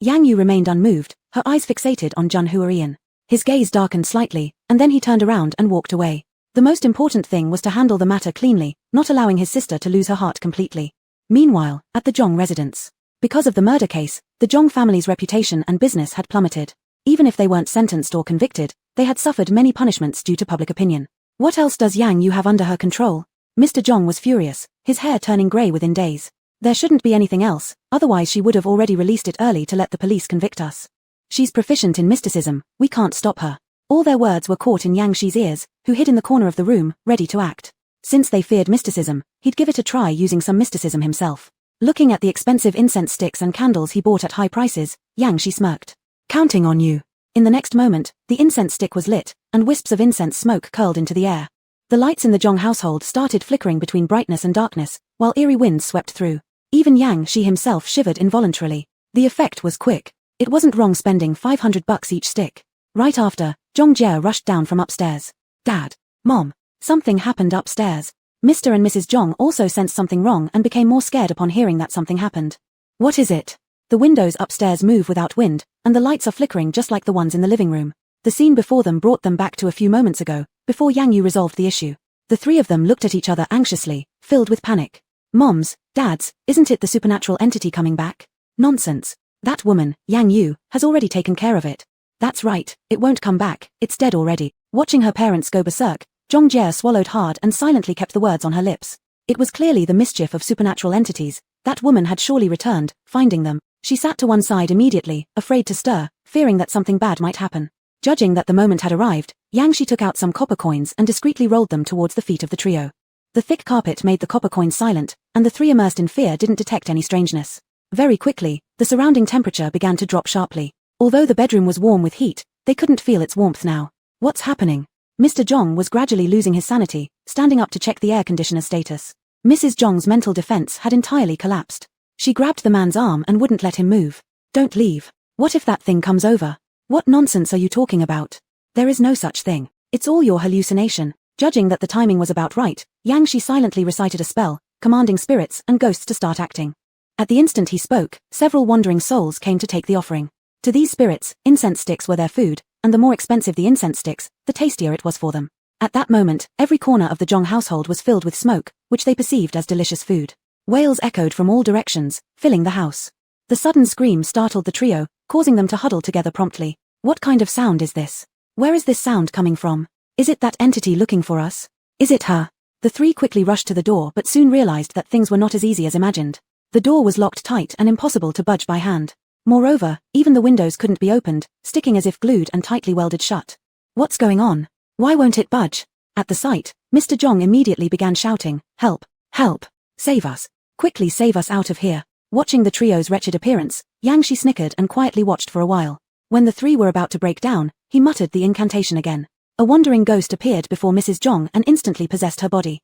Yang Yu remained unmoved, her eyes fixated on Zhun Huayan. His gaze darkened slightly, and then he turned around and walked away. The most important thing was to handle the matter cleanly, not allowing his sister to lose her heart completely. Meanwhile, at the Zhong residence. Because of the murder case, the Zhong family's reputation and business had plummeted. Even if they weren't sentenced or convicted, they had suffered many punishments due to public opinion. What else does Yang Yu have under her control? Mr. Zhong was furious, his hair turning grey within days. There shouldn't be anything else, otherwise she would have already released it early to let the police convict us. She's proficient in mysticism, we can't stop her. All their words were caught in Yang Shi's ears, who hid in the corner of the room, ready to act. Since they feared mysticism, he'd give it a try using some mysticism himself. Looking at the expensive incense sticks and candles he bought at high prices, Yang Shi smirked. Counting on you. In the next moment, the incense stick was lit, and wisps of incense smoke curled into the air. The lights in the Zhong household started flickering between brightness and darkness, while eerie winds swept through. Even Yang Shi himself shivered involuntarily. The effect was quick. It wasn't wrong spending $500 each stick. Right after, Zhong Jie rushed down from upstairs. Dad. Mom. Something happened upstairs. Mr. and Mrs. Zhong also sensed something wrong and became more scared upon hearing that something happened. What is it? The windows upstairs move without wind, and the lights are flickering just like the ones in the living room. The scene before them brought them back to a few moments ago, before Yang Yu resolved the issue. The three of them looked at each other anxiously, filled with panic. Moms, dads, isn't it the supernatural entity coming back? Nonsense. That woman, Yang Yu, has already taken care of it. That's right, it won't come back, it's dead already. Watching her parents go berserk, Zhong Jie swallowed hard and silently kept the words on her lips. It was clearly the mischief of supernatural entities. That woman had surely returned, finding them. She sat to one side immediately, afraid to stir, fearing that something bad might happen. Judging that the moment had arrived, Yang Shi took out some copper coins and discreetly rolled them towards the feet of the trio. The thick carpet made the copper coins silent, and the three immersed in fear didn't detect any strangeness. Very quickly, the surrounding temperature began to drop sharply. Although the bedroom was warm with heat, they couldn't feel its warmth now. What's happening? Mr. Zhong was gradually losing his sanity, standing up to check the air conditioner status. Mrs. Zhong's mental defense had entirely collapsed. She grabbed the man's arm and wouldn't let him move. Don't leave. What if that thing comes over? What nonsense are you talking about? There is no such thing. It's all your hallucination. Judging that the timing was about right, Yang Shi silently recited a spell, commanding spirits and ghosts to start acting. At the instant he spoke, several wandering souls came to take the offering. To these spirits, incense sticks were their food, and the more expensive the incense sticks, the tastier it was for them. At that moment, every corner of the Zhong household was filled with smoke, which they perceived as delicious food. Wails echoed from all directions, filling the house. The sudden scream startled the trio, causing them to huddle together promptly. What kind of sound is this? Where is this sound coming from? Is it that entity looking for us? Is it her? The three quickly rushed to the door but soon realized that things were not as easy as imagined. The door was locked tight and impossible to budge by hand. Moreover, even the windows couldn't be opened, sticking as if glued and tightly welded shut. What's going on? Why won't it budge? At the sight, Mr. Zhong immediately began shouting, "Help! Help! Save us! Quickly save us out of here!" Watching the trio's wretched appearance, Yang Shi snickered and quietly watched for a while. When the three were about to break down, he muttered the incantation again. A wandering ghost appeared before Mrs. Zhong and instantly possessed her body.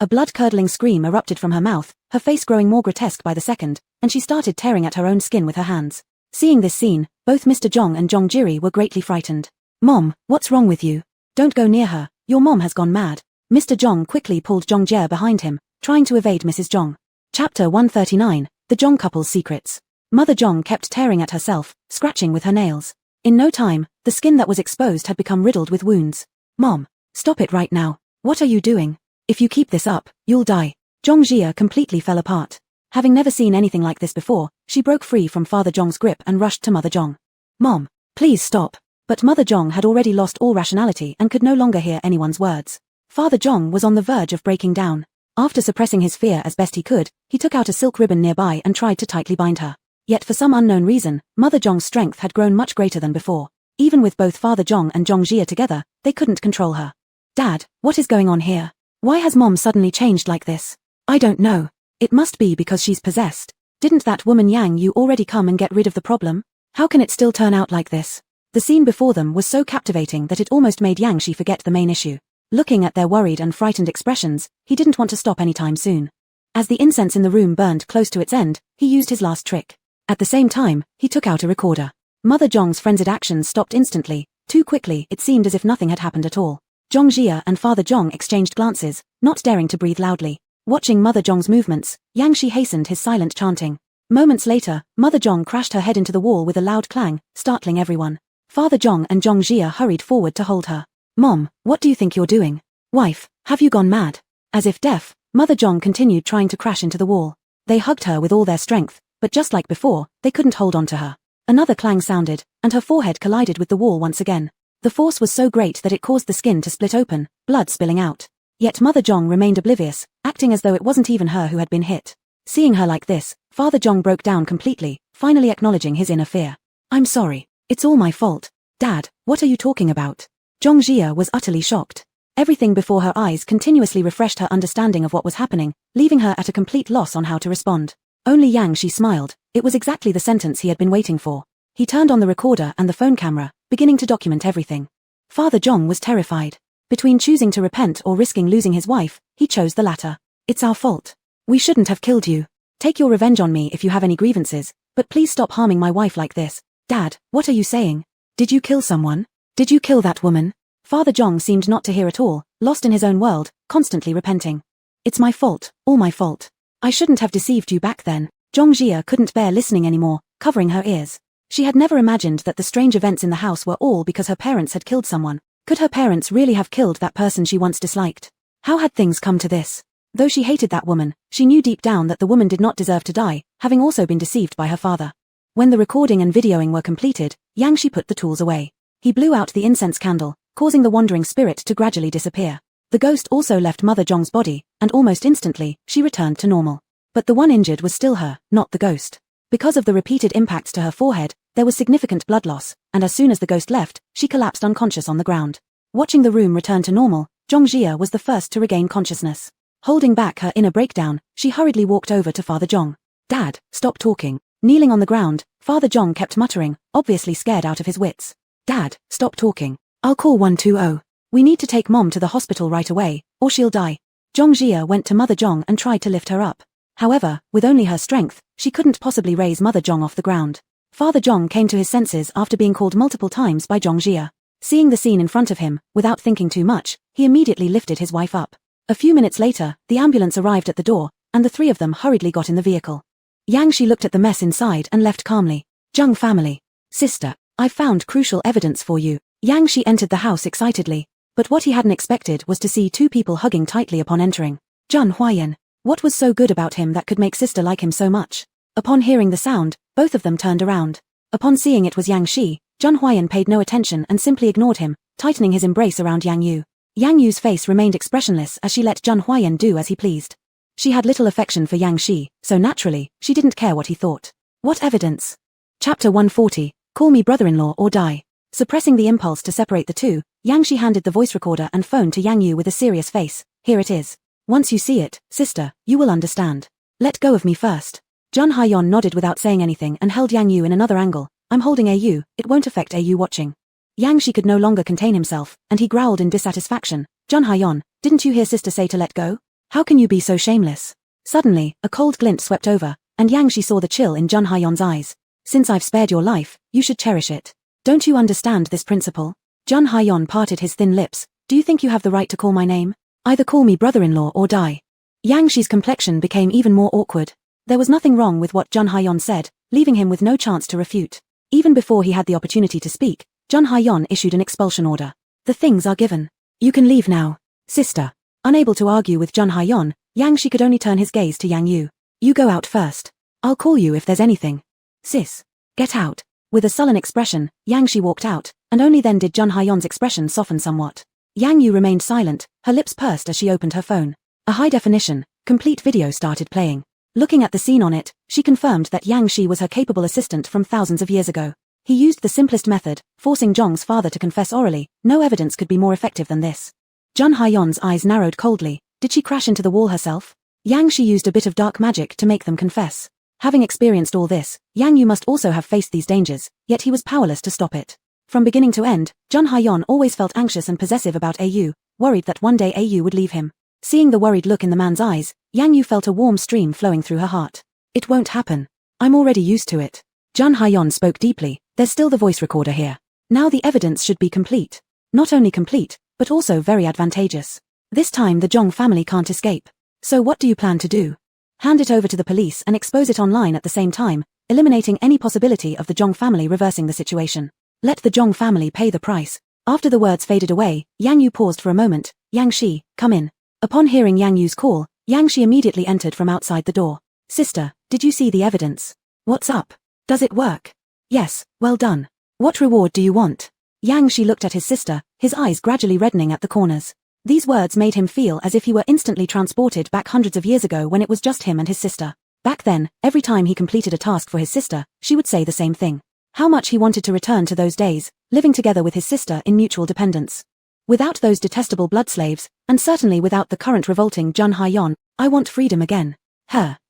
A blood-curdling scream erupted from her mouth, her face growing more grotesque by the second, and she started tearing at her own skin with her hands. Seeing this scene, both Mr. Zhong and Zhong Jiri were greatly frightened. "Mom, what's wrong with you? Don't go near her, your mom has gone mad." Mr. Zhong quickly pulled Zhong Jie behind him, trying to evade Mrs. Zhong. Chapter 139, The Zhong Couple's Secrets. Mother Zhong kept tearing at herself, scratching with her nails. In no time, the skin that was exposed had become riddled with wounds. "Mom, stop it right now. What are you doing? If you keep this up, you'll die." Zhong Jie completely fell apart. Having never seen anything like this before, she broke free from Father Zhong's grip and rushed to Mother Zhong. "Mom, please stop." But Mother Zhong had already lost all rationality and could no longer hear anyone's words. Father Zhong was on the verge of breaking down. After suppressing his fear as best he could, he took out a silk ribbon nearby and tried to tightly bind her. Yet for some unknown reason, Mother Zhong's strength had grown much greater than before. Even with both Father Zhong and Zhong Jie together, they couldn't control her. "Dad, what is going on here? Why has Mom suddenly changed like this?" "I don't know. It must be because she's possessed. Didn't that woman Yang Yu already come and get rid of the problem? How can it still turn out like this?" The scene before them was so captivating that it almost made Yang Shi forget the main issue. Looking at their worried and frightened expressions, he didn't want to stop anytime soon. As the incense in the room burned close to its end, he used his last trick. At the same time, he took out a recorder. Mother Zhong's frenzied actions stopped instantly. Too quickly, it seemed as if nothing had happened at all. Zhong Jie and Father Zhong exchanged glances, not daring to breathe loudly. Watching Mother Zhong's movements, Yang Shi hastened his silent chanting. Moments later, Mother Zhong crashed her head into the wall with a loud clang, startling everyone. Father Zhong and Zhong Jie hurried forward to hold her. "Mom, what do you think you're doing? Wife, have you gone mad?" As if deaf, Mother Zhong continued trying to crash into the wall. They hugged her with all their strength, but just like before, they couldn't hold on to her. Another clang sounded, and her forehead collided with the wall once again. The force was so great that it caused the skin to split open, blood spilling out. Yet Mother Zhong remained oblivious, acting as though it wasn't even her who had been hit. Seeing her like this, Father Zhong broke down completely, finally acknowledging his inner fear. "I'm sorry. It's all my fault. Dad, what are you talking about?" Zhong Jie was utterly shocked. Everything before her eyes continuously refreshed her understanding of what was happening, leaving her at a complete loss on how to respond. Only Yang Shi smiled. It was exactly the sentence he had been waiting for. He turned on the recorder and the phone camera, beginning to document everything. Father Zhong was terrified. Between choosing to repent or risking losing his wife, he chose the latter. "It's our fault. We shouldn't have killed you. Take your revenge on me if you have any grievances, but please stop harming my wife like this." "Dad, what are you saying? Did you kill someone? Did you kill that woman?" Father Zhong seemed not to hear at all, lost in his own world, constantly repenting. "It's my fault, all my fault. I shouldn't have deceived you back then." Zhong Jie couldn't bear listening anymore, covering her ears. She had never imagined that the strange events in the house were all because her parents had killed someone. Could her parents really have killed that person she once disliked? How had things come to this? Though she hated that woman, she knew deep down that the woman did not deserve to die, having also been deceived by her father. When the recording and videoing were completed, Yang Shi put the tools away. He blew out the incense candle, causing the wandering spirit to gradually disappear. The ghost also left Mother Zhong's body, and almost instantly, she returned to normal. But the one injured was still her, not the ghost. Because of the repeated impacts to her forehead, there was significant blood loss, and as soon as the ghost left, she collapsed unconscious on the ground. Watching the room return to normal, Zhong Jie was the first to regain consciousness. Holding back her inner breakdown, she hurriedly walked over to Father Zhong. "Dad, stop talking." Kneeling on the ground, Father Zhong kept muttering, obviously scared out of his wits. "Dad, stop talking. I'll call 120. We need to take Mom to the hospital right away, or she'll die." Zhong Jia went to Mother Zhong and tried to lift her up. However, with only her strength, she couldn't possibly raise Mother Zhong off the ground. Father Zhong came to his senses after being called multiple times by Zhong Jia. Seeing the scene in front of him, without thinking too much, he immediately lifted his wife up. A few minutes later, the ambulance arrived at the door, and the three of them hurriedly got in the vehicle. Yang Shi looked at the mess inside and left calmly. Zhong family. Sister, I found crucial evidence for you. Yang Shi entered the house excitedly, but what he hadn't expected was to see two people hugging tightly upon entering. Zhun Huayan. What was so good about him that could make sister like him so much? Upon hearing the sound, both of them turned around. Upon seeing it was Yang Shi, Zhun Huayan paid no attention and simply ignored him, tightening his embrace around Yang Yu. Yang Yu's face remained expressionless as she let Zhun Huayan do as he pleased. She had little affection for Yang Shi, so naturally, she didn't care what he thought. What evidence? Chapter 140, Call me brother-in-law or die. Suppressing the impulse to separate the two, Yang Shi handed the voice recorder and phone to Yang Yu with a serious face. Here it is. Once you see it, sister, you will understand. Let go of me first. Zhun Haiyan nodded without saying anything and held Yang Yu in another angle. I'm holding AU, it won't affect AU watching. Yang Shi could no longer contain himself, and he growled in dissatisfaction. Zhun Haiyan, didn't you hear sister say to let go? How can you be so shameless? Suddenly, a cold glint swept over, and Yang Shi saw the chill in Zhun Haiyan's eyes. Since I've spared your life, you should cherish it. Don't you understand this principle? Zhun Haiyan parted his thin lips. Do you think you have the right to call my name? Either call me brother-in-law or die. Yang Shi's complexion became even more awkward. There was nothing wrong with what Zhun Haiyan said, leaving him with no chance to refute. Even before he had the opportunity to speak, Zhun Haiyan issued an expulsion order. The things are given. You can leave now. Sister. Unable to argue with Zhun Haiyan, Yang Shi could only turn his gaze to Yang Yu. You go out first. I'll call you if there's anything. Sis. Get out. With a sullen expression, Yang Shi walked out, and only then did Zhun Haiyan's expression soften somewhat. Yang Yu remained silent, her lips pursed as she opened her phone. A high-definition, complete video started playing. Looking at the scene on it, she confirmed that Yang Shi was her capable assistant from thousands of years ago. He used the simplest method, forcing Zhong's father to confess orally. No evidence could be more effective than this. Zhun Haiyan's eyes narrowed coldly. Did she crash into the wall herself? Yang Shi used a bit of dark magic to make them confess. Having experienced all this, Yang Yu must also have faced these dangers, yet he was powerless to stop it. From beginning to end, Zhun Haiyan always felt anxious and possessive about AU, worried that one day AU would leave him. Seeing the worried look in the man's eyes, Yang Yu felt a warm stream flowing through her heart. It won't happen. I'm already used to it. Zhun Haiyan spoke deeply. There's still the voice recorder here. Now the evidence should be complete. Not only complete, but also very advantageous. This time the Zhong family can't escape. So what do you plan to do? Hand it over to the police and expose it online at the same time, eliminating any possibility of the Zhong family reversing the situation. Let the Zhong family pay the price. After the words faded away, Yang Yu paused for a moment. Yang Shi, come in. Upon hearing Yang Yu's call, Yang Shi immediately entered from outside the door. Sister, did you see the evidence? What's up? Does it work? Yes, well done. What reward do you want? Yang Shi looked at his sister, his eyes gradually reddening at the corners. These words made him feel as if he were instantly transported back hundreds of years ago when it was just him and his sister. Back then, every time he completed a task for his sister, she would say the same thing. How much he wanted to return to those days, living together with his sister in mutual dependence. Without those detestable blood slaves, and certainly without the current revolting Zhun Haiyan, I want freedom again.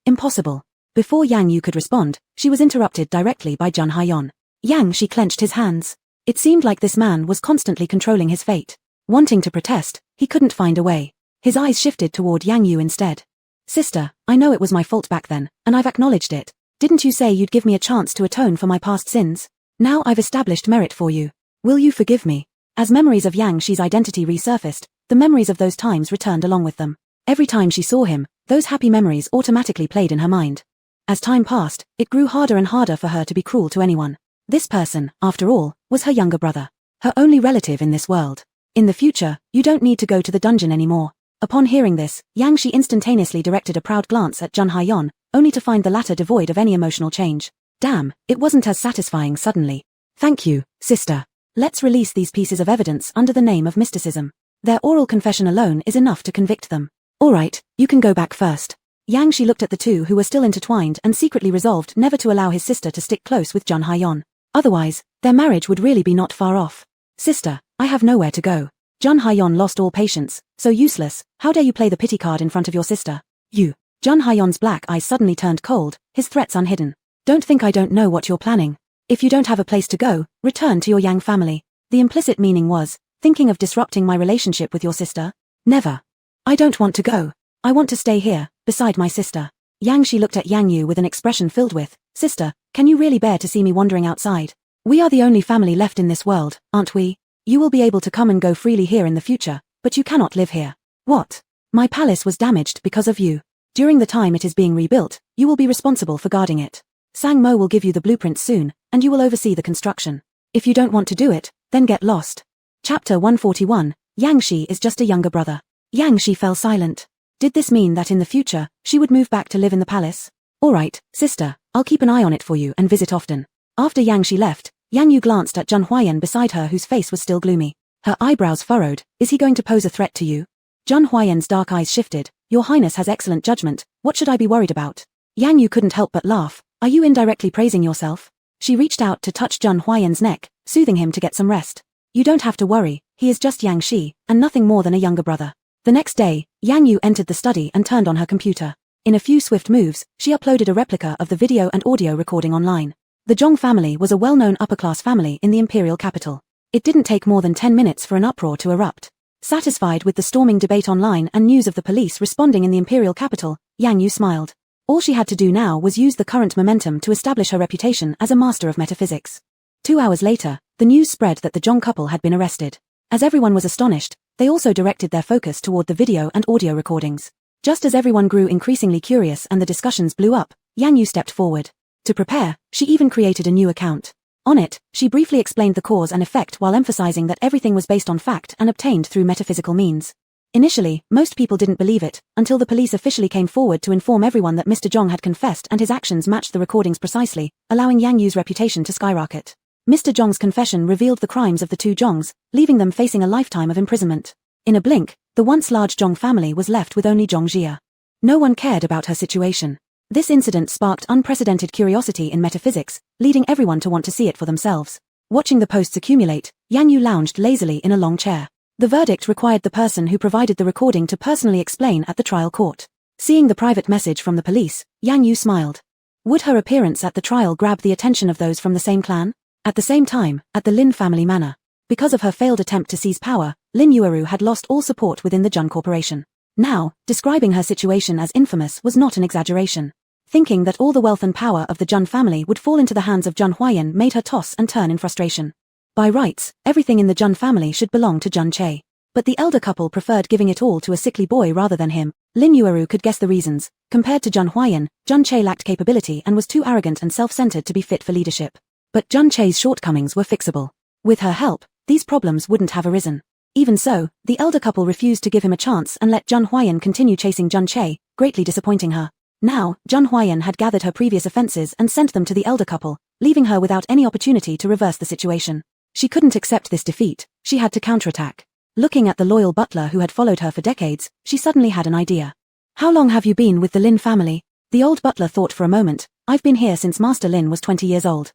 Impossible. Before Yang Yu could respond, she was interrupted directly by Zhun Haiyan. Yang Shi clenched his hands. It seemed like this man was constantly controlling his fate. Wanting to protest, he couldn't find a way. His eyes shifted toward Yang Yu instead. Sister, I know it was my fault back then, and I've acknowledged it. Didn't you say you'd give me a chance to atone for my past sins? Now I've established merit for you. Will you forgive me? As memories of Yang Shi's identity resurfaced, the memories of those times returned along with them. Every time she saw him, those happy memories automatically played in her mind. As time passed, it grew harder and harder for her to be cruel to anyone. This person, after all, was her younger brother. Her only relative in this world. In the future, you don't need to go to the dungeon anymore. Upon hearing this, Yang Shi instantaneously directed a proud glance at Zhun Haiyan, only to find the latter devoid of any emotional change. Damn, it wasn't as satisfying suddenly. Thank you, sister. Let's release these pieces of evidence under the name of mysticism. Their oral confession alone is enough to convict them. Alright, you can go back first. Yang Shi looked at the two who were still intertwined and secretly resolved never to allow his sister to stick close with Zhun Haiyan. Otherwise, their marriage would really be not far off. Sister, I have nowhere to go. Zhun Haiyan lost all patience. So useless, how dare you play the pity card in front of your sister? You. Zhun Haiyan's black eyes suddenly turned cold, his threats unhidden. Don't think I don't know what you're planning. If you don't have a place to go, return to your Yang family. The implicit meaning was, thinking of disrupting my relationship with your sister? Never. I don't want to go. I want to stay here, beside my sister. Yang Shi looked at Yang Yu with an expression filled with, Sister, can you really bear to see me wandering outside? We are the only family left in this world, aren't we? You will be able to come and go freely here in the future, but you cannot live here. What? My palace was damaged because of you. During the time it is being rebuilt, you will be responsible for guarding it. Sang Mo will give you the blueprints soon, and you will oversee the construction. If you don't want to do it, then get lost. Chapter 141, Yang Shi is just a younger brother. Yang Shi fell silent. Did this mean that in the future, she would move back to live in the palace? Alright, sister, I'll keep an eye on it for you and visit often. After Yang Shi left, Yang Yu glanced at Zhun Huayan beside her whose face was still gloomy. Her eyebrows furrowed. Is he going to pose a threat to you? Zhun Huayan's dark eyes shifted. Your Highness has excellent judgment, what should I be worried about? Yang Yu couldn't help but laugh. Are you indirectly praising yourself? She reached out to touch Zhun Huayan's neck, soothing him to get some rest. You don't have to worry, he is just Yang Shi, and nothing more than a younger brother. The next day, Yang Yu entered the study and turned on her computer. In a few swift moves, she uploaded a replica of the video and audio recording online. The Zhong family was a well-known upper-class family in the imperial capital. It didn't take more than 10 minutes for an uproar to erupt. Satisfied with the storming debate online and news of the police responding in the imperial capital, Yang Yu smiled. All she had to do now was use the current momentum to establish her reputation as a master of metaphysics. 2 hours later, the news spread that the Zhong couple had been arrested. As everyone was astonished, they also directed their focus toward the video and audio recordings. Just as everyone grew increasingly curious and the discussions blew up, Yang Yu stepped forward. To prepare, she even created a new account. On it, she briefly explained the cause and effect while emphasizing that everything was based on fact and obtained through metaphysical means. Initially, most people didn't believe it, until the police officially came forward to inform everyone that Mr. Zhong had confessed and his actions matched the recordings precisely, allowing Yang Yu's reputation to skyrocket. Mr. Zhong's confession revealed the crimes of the two Zhongs, leaving them facing a lifetime of imprisonment. In a blink, the once large Zhong family was left with only Zhong Jia. No one cared about her situation. This incident sparked unprecedented curiosity in metaphysics, leading everyone to want to see it for themselves. Watching the posts accumulate, Yang Yu lounged lazily in a long chair. The verdict required the person who provided the recording to personally explain at the trial court. Seeing the private message from the police, Yang Yu smiled. Would her appearance at the trial grab the attention of those from the same clan? At the same time, at the Lin family manor. Because of her failed attempt to seize power, Lin Yueru had lost all support within the Zhun Corporation. Now, describing her situation as infamous was not an exaggeration. Thinking that all the wealth and power of the Zhun family would fall into the hands of Zhun Huayan made her toss and turn in frustration. By rights, everything in the Zhun family should belong to Zhun Che. But the elder couple preferred giving it all to a sickly boy rather than him. Lin Yueru could guess the reasons. Compared to Zhun Huayan, Zhun Che lacked capability and was too arrogant and self-centered to be fit for leadership. But Zhun Che's shortcomings were fixable. With her help, these problems wouldn't have arisen. Even so, the elder couple refused to give him a chance and let Zhun Huayan continue chasing Zhun Che, greatly disappointing her. Now, Zhun Huayan had gathered her previous offenses and sent them to the elder couple, leaving her without any opportunity to reverse the situation. She couldn't accept this defeat, she had to counterattack. Looking at the loyal butler who had followed her for decades, she suddenly had an idea. How long have you been with the Lin family? The old butler thought for a moment. I've been here since Master Lin was 20 years old.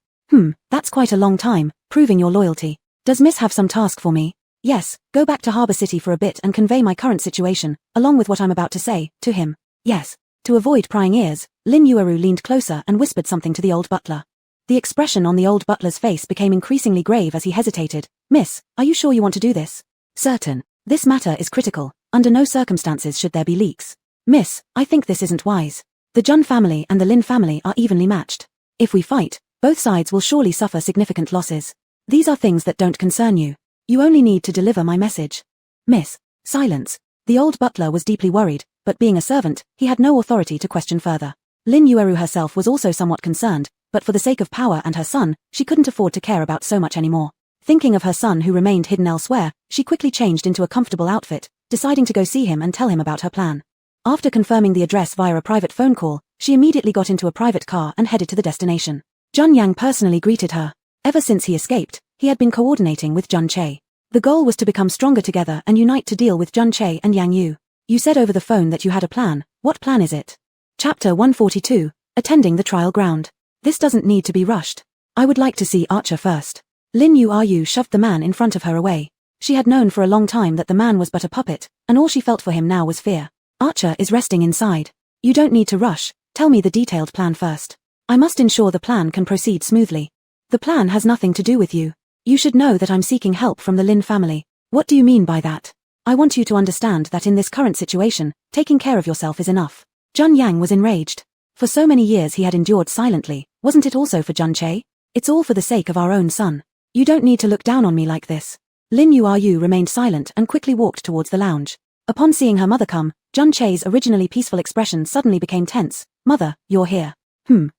That's quite a long time, proving your loyalty. Does Miss have some task for me? Yes, go back to Harbor City for a bit and convey my current situation, along with what I'm about to say, to him. Yes. To avoid prying ears, Lin Yueru leaned closer and whispered something to the old butler. The expression on the old butler's face became increasingly grave as he hesitated. Miss, are you sure you want to do this? Certain. This matter is critical. Under no circumstances should there be leaks. Miss, I think this isn't wise. The Zhun family and the Lin family are evenly matched. If we fight, both sides will surely suffer significant losses. These are things that don't concern you. You only need to deliver my message. Miss, silence. The old butler was deeply worried, but being a servant, he had no authority to question further. Lin Yueru herself was also somewhat concerned, but for the sake of power and her son, she couldn't afford to care about so much anymore. Thinking of her son who remained hidden elsewhere, she quickly changed into a comfortable outfit, deciding to go see him and tell him about her plan. After confirming the address via a private phone call, she immediately got into a private car and headed to the destination. Zhun Yang personally greeted her. Ever since he escaped, he had been coordinating with Zhun Che. The goal was to become stronger together and unite to deal with Zhun Che and Yang Yu. You said over the phone that you had a plan. What plan is it? Chapter 142, Attending the Trial Ground. This doesn't need to be rushed. I would like to see Archer first. Lin Yu shoved the man in front of her away. She had known for a long time that the man was but a puppet, and all she felt for him now was fear. Archer is resting inside. You don't need to rush, tell me the detailed plan first. I must ensure the plan can proceed smoothly. The plan has nothing to do with you. You should know that I'm seeking help from the Lin family. What do you mean by that? I want you to understand that in this current situation, taking care of yourself is enough. Jun Yang was enraged. For so many years he had endured silently, wasn't it also for Jun Che? It's all for the sake of our own son. You don't need to look down on me like this. Lin Yu remained silent and quickly walked towards the lounge. Upon seeing her mother come, Jun Che's originally peaceful expression suddenly became tense. Mother, you're here.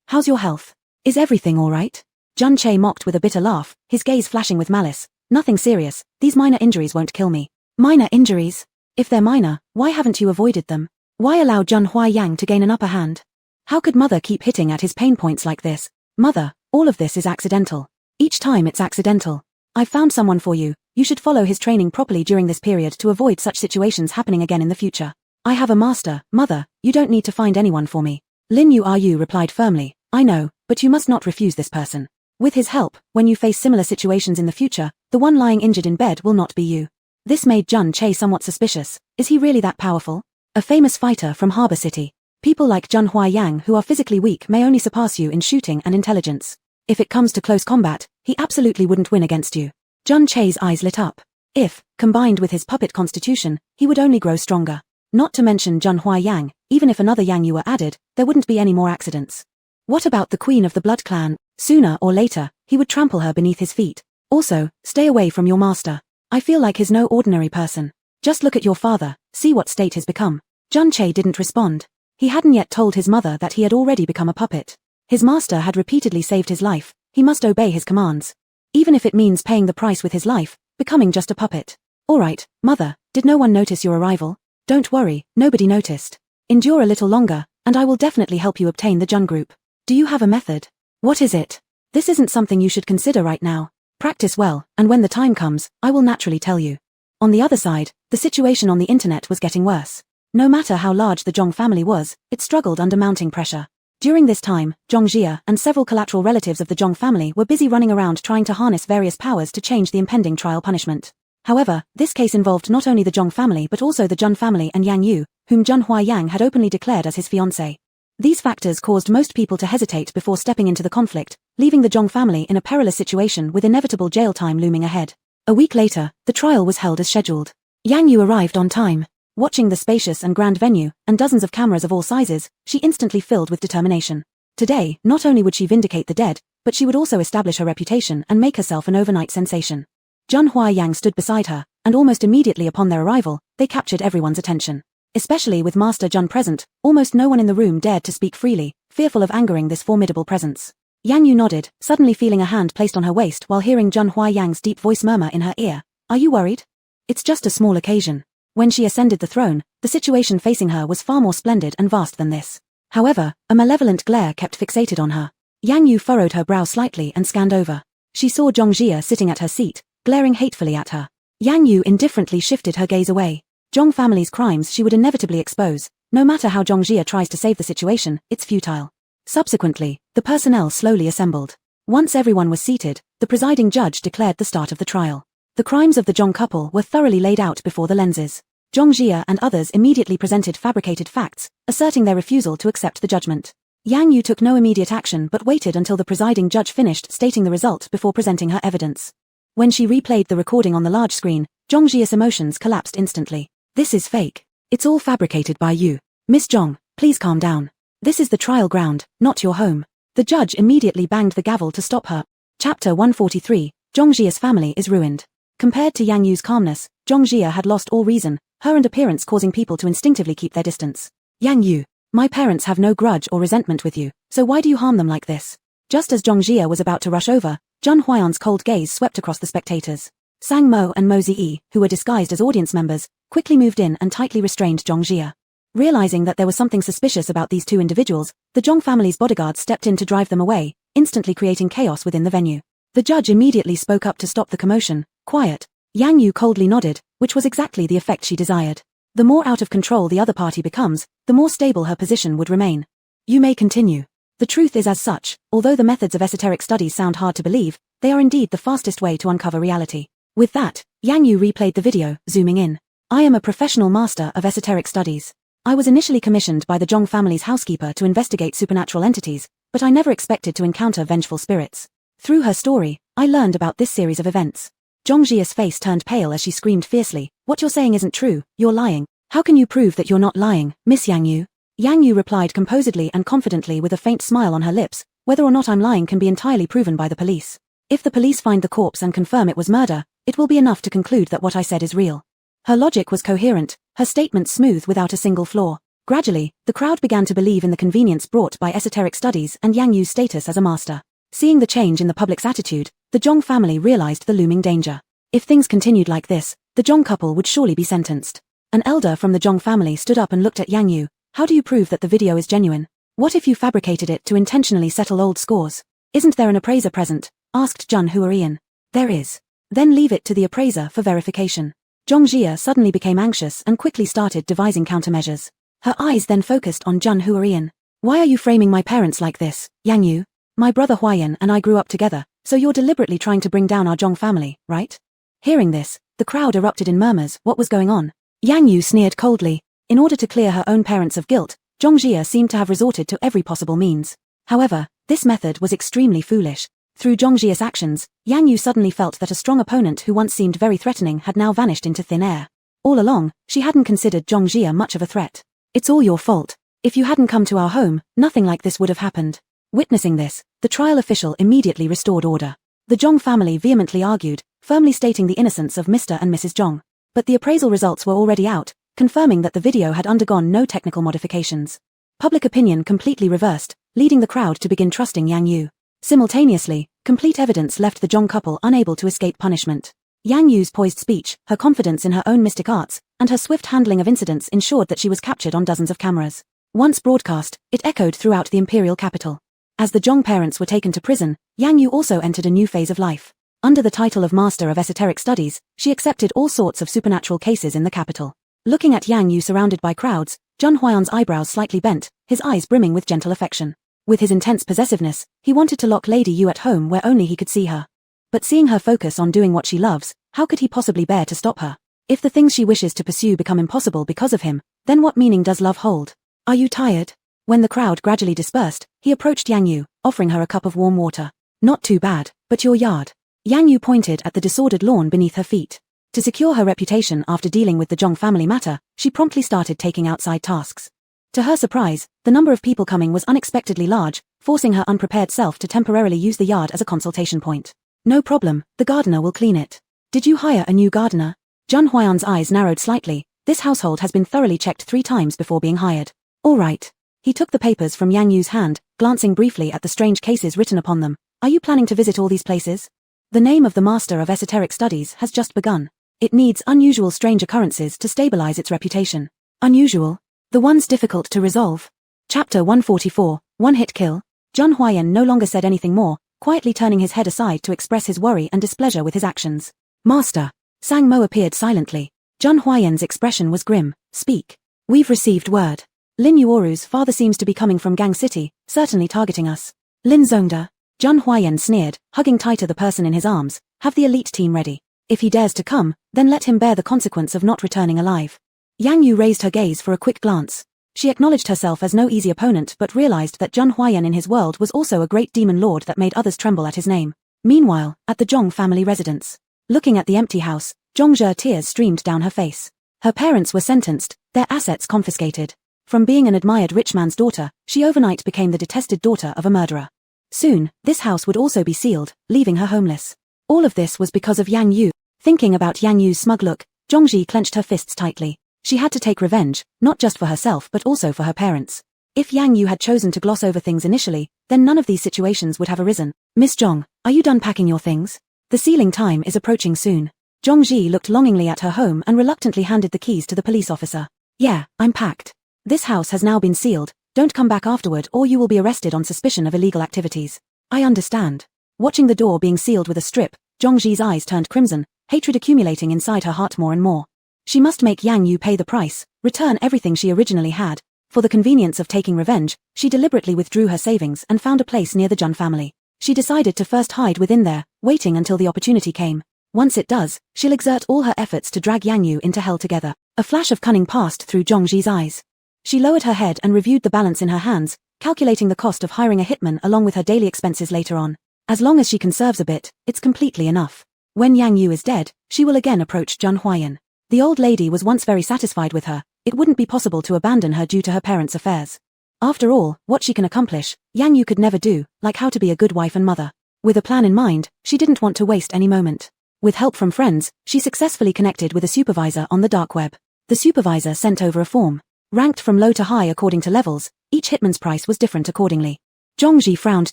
How's your health? Is everything alright? Jun Che mocked with a bitter laugh, his gaze flashing with malice. Nothing serious, these minor injuries won't kill me. Minor injuries? If they're minor, why haven't you avoided them? Why allow Jun Huaiyang to gain an upper hand? How could mother keep hitting at his pain points like this? Mother, all of this is accidental. Each time it's accidental. I've found someone for you. You should follow his training properly during this period to avoid such situations happening again in the future. I have a master, mother, you don't need to find anyone for me. Lin Yu replied firmly, I know, but you must not refuse this person. With his help, when you face similar situations in the future, the one lying injured in bed will not be you. This made Jun Che somewhat suspicious. Is he really that powerful? A famous fighter from Harbor City. People like Jun Huaiyang who are physically weak may only surpass you in shooting and intelligence. If it comes to close combat, he absolutely wouldn't win against you. Jun Che's eyes lit up. If, combined with his puppet constitution, he would only grow stronger. Not to mention Jun Huaiyang, even if another Yang Yu were added, there wouldn't be any more accidents. What about the queen of the blood clan? Sooner or later, he would trample her beneath his feet. Also, stay away from your master. I feel like he's no ordinary person. Just look at your father, see what state he's become. Jun Che didn't respond. He hadn't yet told his mother that he had already become a puppet. His master had repeatedly saved his life, he must obey his commands. Even if it means paying the price with his life, becoming just a puppet. Alright, mother, did no one notice your arrival? Don't worry, nobody noticed. Endure a little longer, and I will definitely help you obtain the Jun group. Do you have a method? What is it? This isn't something you should consider right now. Practice well, and when the time comes, I will naturally tell you. On the other side, the situation on the internet was getting worse. No matter how large the Zhong family was, it struggled under mounting pressure. During this time, Zhong Jia and several collateral relatives of the Zhong family were busy running around trying to harness various powers to change the impending trial punishment. However, this case involved not only the Zhong family but also the Jun family and Yang Yu, whom Jun Huaiyang had openly declared as his fiancé. These factors caused most people to hesitate before stepping into the conflict, leaving the Zhong family in a perilous situation with inevitable jail time looming ahead. A week later, the trial was held as scheduled. Yang Yu arrived on time. Watching the spacious and grand venue, and dozens of cameras of all sizes, she instantly filled with determination. Today, not only would she vindicate the dead, but she would also establish her reputation and make herself an overnight sensation. Jun Huaiyang stood beside her, and almost immediately upon their arrival, they captured everyone's attention. Especially with Master Jun present, almost no one in the room dared to speak freely, fearful of angering this formidable presence. Yang Yu nodded, suddenly feeling a hand placed on her waist while hearing Jun Huaiyang's deep voice murmur in her ear. Are you worried? It's just a small occasion. When she ascended the throne, the situation facing her was far more splendid and vast than this. However, a malevolent glare kept fixated on her. Yang Yu furrowed her brow slightly and scanned over. She saw Zhong Jia sitting at her seat, glaring hatefully at her. Yang Yu indifferently shifted her gaze away. Zhong family's crimes she would inevitably expose. No matter how Zhong Jia tries to save the situation, it's futile. Subsequently, the personnel slowly assembled. Once everyone was seated, the presiding judge declared the start of the trial. The crimes of the Zhong couple were thoroughly laid out before the lenses. Zhong Jia and others immediately presented fabricated facts, asserting their refusal to accept the judgment. Yang Yu took no immediate action but waited until the presiding judge finished stating the result before presenting her evidence. When she replayed the recording on the large screen, Zhong Jia's emotions collapsed instantly. This is fake. It's all fabricated by you. Miss Zhong, please calm down. This is the trial ground, not your home. The judge immediately banged the gavel to stop her. Chapter 143, Zhong Jia's family is ruined. Compared to Yang Yu's calmness, Zhong Jia had lost all reason, her and appearance causing people to instinctively keep their distance. Yang Yu, my parents have no grudge or resentment with you, so why do you harm them like this? Just as Zhong Jia was about to rush over, Jun Huayan's cold gaze swept across the spectators. Sang Mo and Mo Ziyi, who were disguised as audience members, quickly moved in and tightly restrained Zhong Jia. Realizing that there was something suspicious about these two individuals, the Zhong family's bodyguards stepped in to drive them away, instantly creating chaos within the venue. The judge immediately spoke up to stop the commotion. Quiet. Yang Yu coldly nodded, which was exactly the effect she desired. The more out of control the other party becomes, the more stable her position would remain. You may continue. The truth is as such, although the methods of esoteric studies sound hard to believe, they are indeed the fastest way to uncover reality. With that, Yang Yu replayed the video, zooming in. I am a professional master of esoteric studies. I was initially commissioned by the Zhong family's housekeeper to investigate supernatural entities, but I never expected to encounter vengeful spirits. Through her story, I learned about this series of events. Zhong Jia's face turned pale as she screamed fiercely, "What you're saying isn't true, you're lying. How can you prove that you're not lying, Miss Yang Yu?" Yang Yu replied composedly and confidently with a faint smile on her lips, "Whether or not I'm lying can be entirely proven by the police. If the police find the corpse and confirm it was murder, it will be enough to conclude that what I said is real." Her logic was coherent, her statements smooth without a single flaw. Gradually, the crowd began to believe in the convenience brought by esoteric studies and Yang Yu's status as a master. Seeing the change in the public's attitude, the Zhong family realized the looming danger. If things continued like this, the Zhong couple would surely be sentenced. An elder from the Zhong family stood up and looked at Yang Yu. "How do you prove that the video is genuine? What if you fabricated it to intentionally settle old scores? Isn't there an appraiser present?" asked Zhun Huaiyan. "There is." "Then leave it to the appraiser for verification." Zhong Jia suddenly became anxious and quickly started devising countermeasures. Her eyes then focused on Zhun Huaiyan. "Why are you framing my parents like this, Yang Yu? My brother Huaiyan and I grew up together, so you're deliberately trying to bring down our Zhong family, right?" Hearing this, the crowd erupted in murmurs. What was going on? Yang Yu sneered coldly. In order to clear her own parents of guilt, Zhong Jia seemed to have resorted to every possible means. However, this method was extremely foolish. Through Zhong Jia's actions, Yang Yu suddenly felt that a strong opponent who once seemed very threatening had now vanished into thin air. All along, she hadn't considered Zhong Jia much of a threat. "It's all your fault. If you hadn't come to our home, nothing like this would have happened." Witnessing this, the trial official immediately restored order. The Zhong family vehemently argued, firmly stating the innocence of Mr. and Mrs. Zhong. But the appraisal results were already out, confirming that the video had undergone no technical modifications. Public opinion completely reversed, leading the crowd to begin trusting Yang Yu. Simultaneously, complete evidence left the Zhong couple unable to escape punishment. Yang Yu's poised speech, her confidence in her own mystic arts, and her swift handling of incidents ensured that she was captured on dozens of cameras. Once broadcast, it echoed throughout the imperial capital. As the Zhong parents were taken to prison, Yang Yu also entered a new phase of life. Under the title of Master of Esoteric Studies, she accepted all sorts of supernatural cases in the capital. Looking at Yang Yu surrounded by crowds, Zhun Huaiyan's eyebrows slightly bent, his eyes brimming with gentle affection. With his intense possessiveness, he wanted to lock Lady Yu at home where only he could see her. But seeing her focus on doing what she loves, how could he possibly bear to stop her? If the things she wishes to pursue become impossible because of him, then what meaning does love hold? "Are you tired?" When the crowd gradually dispersed, he approached Yang Yu, offering her a cup of warm water. "Not too bad, but your yard." Yang Yu pointed at the disordered lawn beneath her feet. To secure her reputation after dealing with the Zhong family matter, she promptly started taking outside tasks. To her surprise, the number of people coming was unexpectedly large, forcing her unprepared self to temporarily use the yard as a consultation point. "No problem, the gardener will clean it." "Did you hire a new gardener?" Zhun Huaiyan's eyes narrowed slightly. "This household has been thoroughly checked 3 times before being hired." "All right." He took the papers from Yang Yu's hand, glancing briefly at the strange cases written upon them. "Are you planning to visit all these places?" "The name of the Master of Esoteric Studies has just begun. It needs unusual strange occurrences to stabilize its reputation." "Unusual? The ones difficult to resolve?" Chapter 144, One-Hit Kill. Zhun Huaiyan no longer said anything more, quietly turning his head aside to express his worry and displeasure with his actions. "Master." Sang Mo appeared silently. Zhun Huaiyan's expression was grim. "Speak." "We've received word. Lin Yuoru's father seems to be coming from Gang City, certainly targeting us." "Lin Zongda." Zhun Huaiyan sneered, hugging tighter the person in his arms. "Have the elite team ready. If he dares to come, then let him bear the consequence of not returning alive." Yang Yu raised her gaze for a quick glance. She acknowledged herself as no easy opponent but realized that Zhun Huaiyan in his world was also a great demon lord that made others tremble at his name. Meanwhile, at the Zhong family residence. Looking at the empty house, Zhong Zhe tears streamed down her face. Her parents were sentenced, their assets confiscated. From being an admired rich man's daughter, she overnight became the detested daughter of a murderer. Soon, this house would also be sealed, leaving her homeless. All of this was because of Yang Yu. Thinking about Yang Yu's smug look, Zhongji clenched her fists tightly. She had to take revenge, not just for herself but also for her parents. If Yang Yu had chosen to gloss over things initially, then none of these situations would have arisen. "Miss Zhong, are you done packing your things? The sealing time is approaching soon." Zhongji looked longingly at her home and reluctantly handed the keys to the police officer. "Yeah, I'm packed. This house has now been sealed. Don't come back afterward or you will be arrested on suspicion of illegal activities." "I understand." Watching the door being sealed with a strip, Zhongji's eyes turned crimson, hatred accumulating inside her heart more and more. She must make Yang Yu pay the price, return everything she originally had. For the convenience of taking revenge, she deliberately withdrew her savings and found a place near the Jun family. She decided to first hide within there, waiting until the opportunity came. Once it does, she'll exert all her efforts to drag Yang Yu into hell together. A flash of cunning passed through Zhongji's eyes. She lowered her head and reviewed the balance in her hands, calculating the cost of hiring a hitman along with her daily expenses later on. As long as she conserves a bit, it's completely enough. When Yang Yu is dead, she will again approach Jun Huayan. The old lady was once very satisfied with her. It wouldn't be possible to abandon her due to her parents' affairs. After all, what she can accomplish, Yang Yu could never do, like how to be a good wife and mother. With a plan in mind, she didn't want to waste any moment. With help from friends, she successfully connected with a supervisor on the dark web. The supervisor sent over a form. Ranked from low to high according to levels, each hitman's price was different accordingly. Zhongji frowned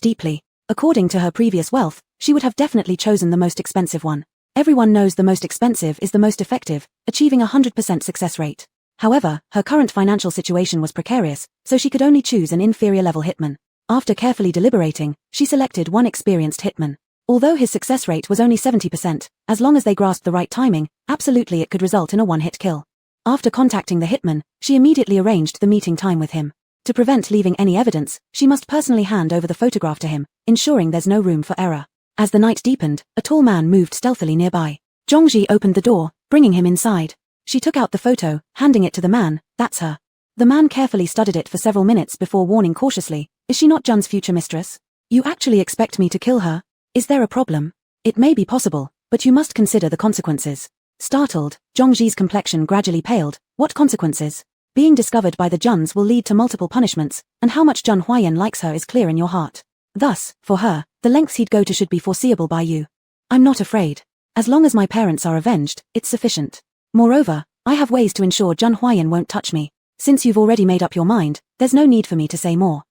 deeply. According to her previous wealth, she would have definitely chosen the most expensive one. Everyone knows the most expensive is the most effective, achieving a 100% success rate. However, her current financial situation was precarious, so she could only choose an inferior level hitman. After carefully deliberating, she selected one experienced hitman. Although his success rate was only 70%, as long as they grasped the right timing, absolutely it could result in a one-hit kill. After contacting the hitman, she immediately arranged the meeting time with him. To prevent leaving any evidence, she must personally hand over the photograph to him, ensuring there's no room for error. As the night deepened, a tall man moved stealthily nearby. Zhongji opened the door, bringing him inside. She took out the photo, handing it to the man. That's her. The man carefully studied it for several minutes before warning cautiously, is she not Jun's future mistress? You actually expect me to kill her? Is there a problem? It may be possible, but you must consider the consequences. Startled, Zhongji's complexion gradually paled. What consequences? Being discovered by the Juns will lead to multiple punishments, and how much Jun Huayan likes her is clear in your heart. Thus, for her, the lengths he'd go to should be foreseeable by you. I'm not afraid. As long as my parents are avenged, it's sufficient. Moreover, I have ways to ensure Jun Huayan won't touch me. Since you've already made up your mind, there's no need for me to say more.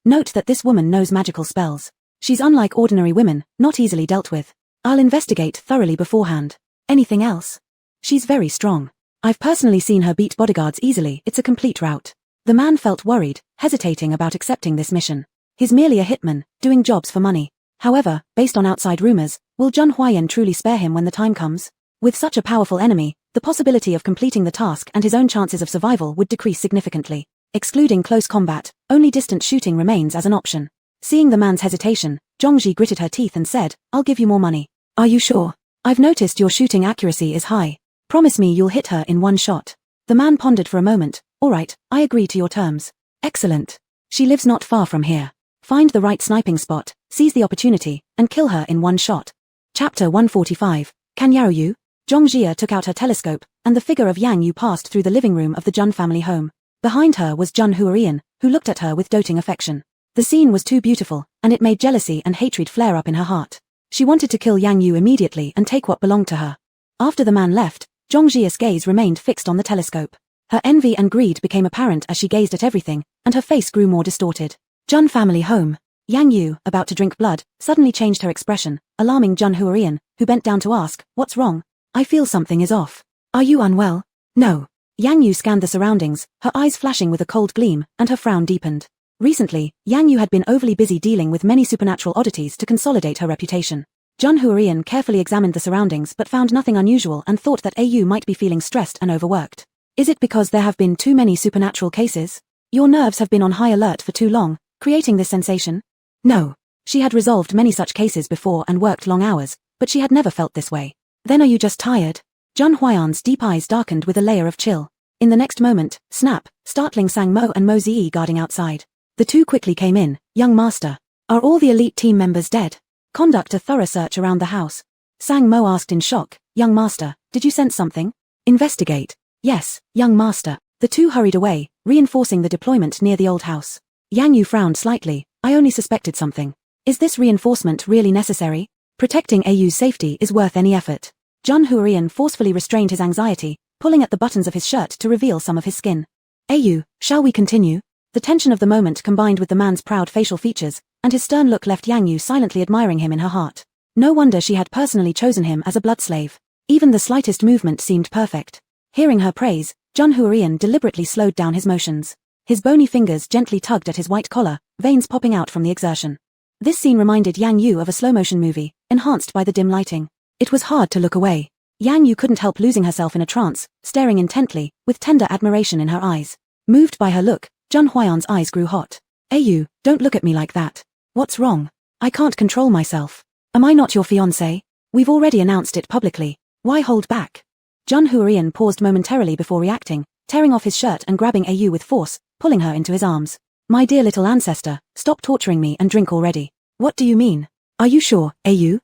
Note that this woman knows magical spells. She's unlike ordinary women, not easily dealt with. I'll investigate thoroughly beforehand. Anything else? She's very strong. I've personally seen her beat bodyguards easily. It's a complete rout. The man felt worried, hesitating about accepting this mission. He's merely a hitman, doing jobs for money. However, based on outside rumors, will Jun Huayan truly spare him when the time comes? With such a powerful enemy, the possibility of completing the task and his own chances of survival would decrease significantly. Excluding close combat, only distant shooting remains as an option. Seeing the man's hesitation, Zhongji gritted her teeth and said, I'll give you more money. Are you sure? I've noticed your shooting accuracy is high. Promise me you'll hit her in one shot. The man pondered for a moment. All right, I agree to your terms. Excellent. She lives not far from here. Find the right sniping spot, seize the opportunity, and kill her in one shot. Chapter 145. Can Yaoyu? Zhongjia took out her telescope, and the figure of Yang Yu passed through the living room of the Jun family home. Behind her was Jun Huarian, who looked at her with doting affection. The scene was too beautiful, and it made jealousy and hatred flare up in her heart. She wanted to kill Yang Yu immediately and take what belonged to her. After the man left, Zhongjia's gaze remained fixed on the telescope. Her envy and greed became apparent as she gazed at everything, and her face grew more distorted. Jun family home. Yang Yu, about to drink blood, suddenly changed her expression, alarming Jun Huarian, who bent down to ask, what's wrong? I feel something is off. Are you unwell? No. Yang Yu scanned the surroundings, her eyes flashing with a cold gleam, and her frown deepened. Recently, Yang Yu had been overly busy dealing with many supernatural oddities to consolidate her reputation. Jun Huarian carefully examined the surroundings but found nothing unusual and thought that Au might be feeling stressed and overworked. Is it because there have been too many supernatural cases? Your nerves have been on high alert for too long, creating this sensation? No. She had resolved many such cases before and worked long hours, but she had never felt this way. Then are you just tired? Jun Huayan's deep eyes darkened with a layer of chill. In the next moment, snap, startling Sang Mo and Mo Ziyi guarding outside. The two quickly came in. Young master. Are all the elite team members dead? Conduct a thorough search around the house. Sang Mo asked in shock. Young master, did you sense something? Investigate. Yes, young master. The two hurried away, reinforcing the deployment near the old house. Yang Yu frowned slightly. I only suspected something. Is this reinforcement really necessary? Protecting Au's safety is worth any effort. Jun Huarian forcefully restrained his anxiety, pulling at the buttons of his shirt to reveal some of his skin. Au, shall we continue? The tension of the moment combined with the man's proud facial features, and his stern look left Yang Yu silently admiring him in her heart. No wonder she had personally chosen him as a blood slave. Even the slightest movement seemed perfect. Hearing her praise, Jun Huarian deliberately slowed down his motions. His bony fingers gently tugged at his white collar, veins popping out from the exertion. This scene reminded Yang Yu of a slow-motion movie, enhanced by the dim lighting. It was hard to look away. Yang Yu couldn't help losing herself in a trance, staring intently, with tender admiration in her eyes. Moved by her look, Jun Huayan's eyes grew hot. Au, don't look at me like that. What's wrong? I can't control myself. Am I not your fiancé? We've already announced it publicly. Why hold back? Jun Huarian paused momentarily before reacting, tearing off his shirt and grabbing Au with force, pulling her into his arms. My dear little ancestor, stop torturing me and drink already. What do you mean? Are you sure, Au?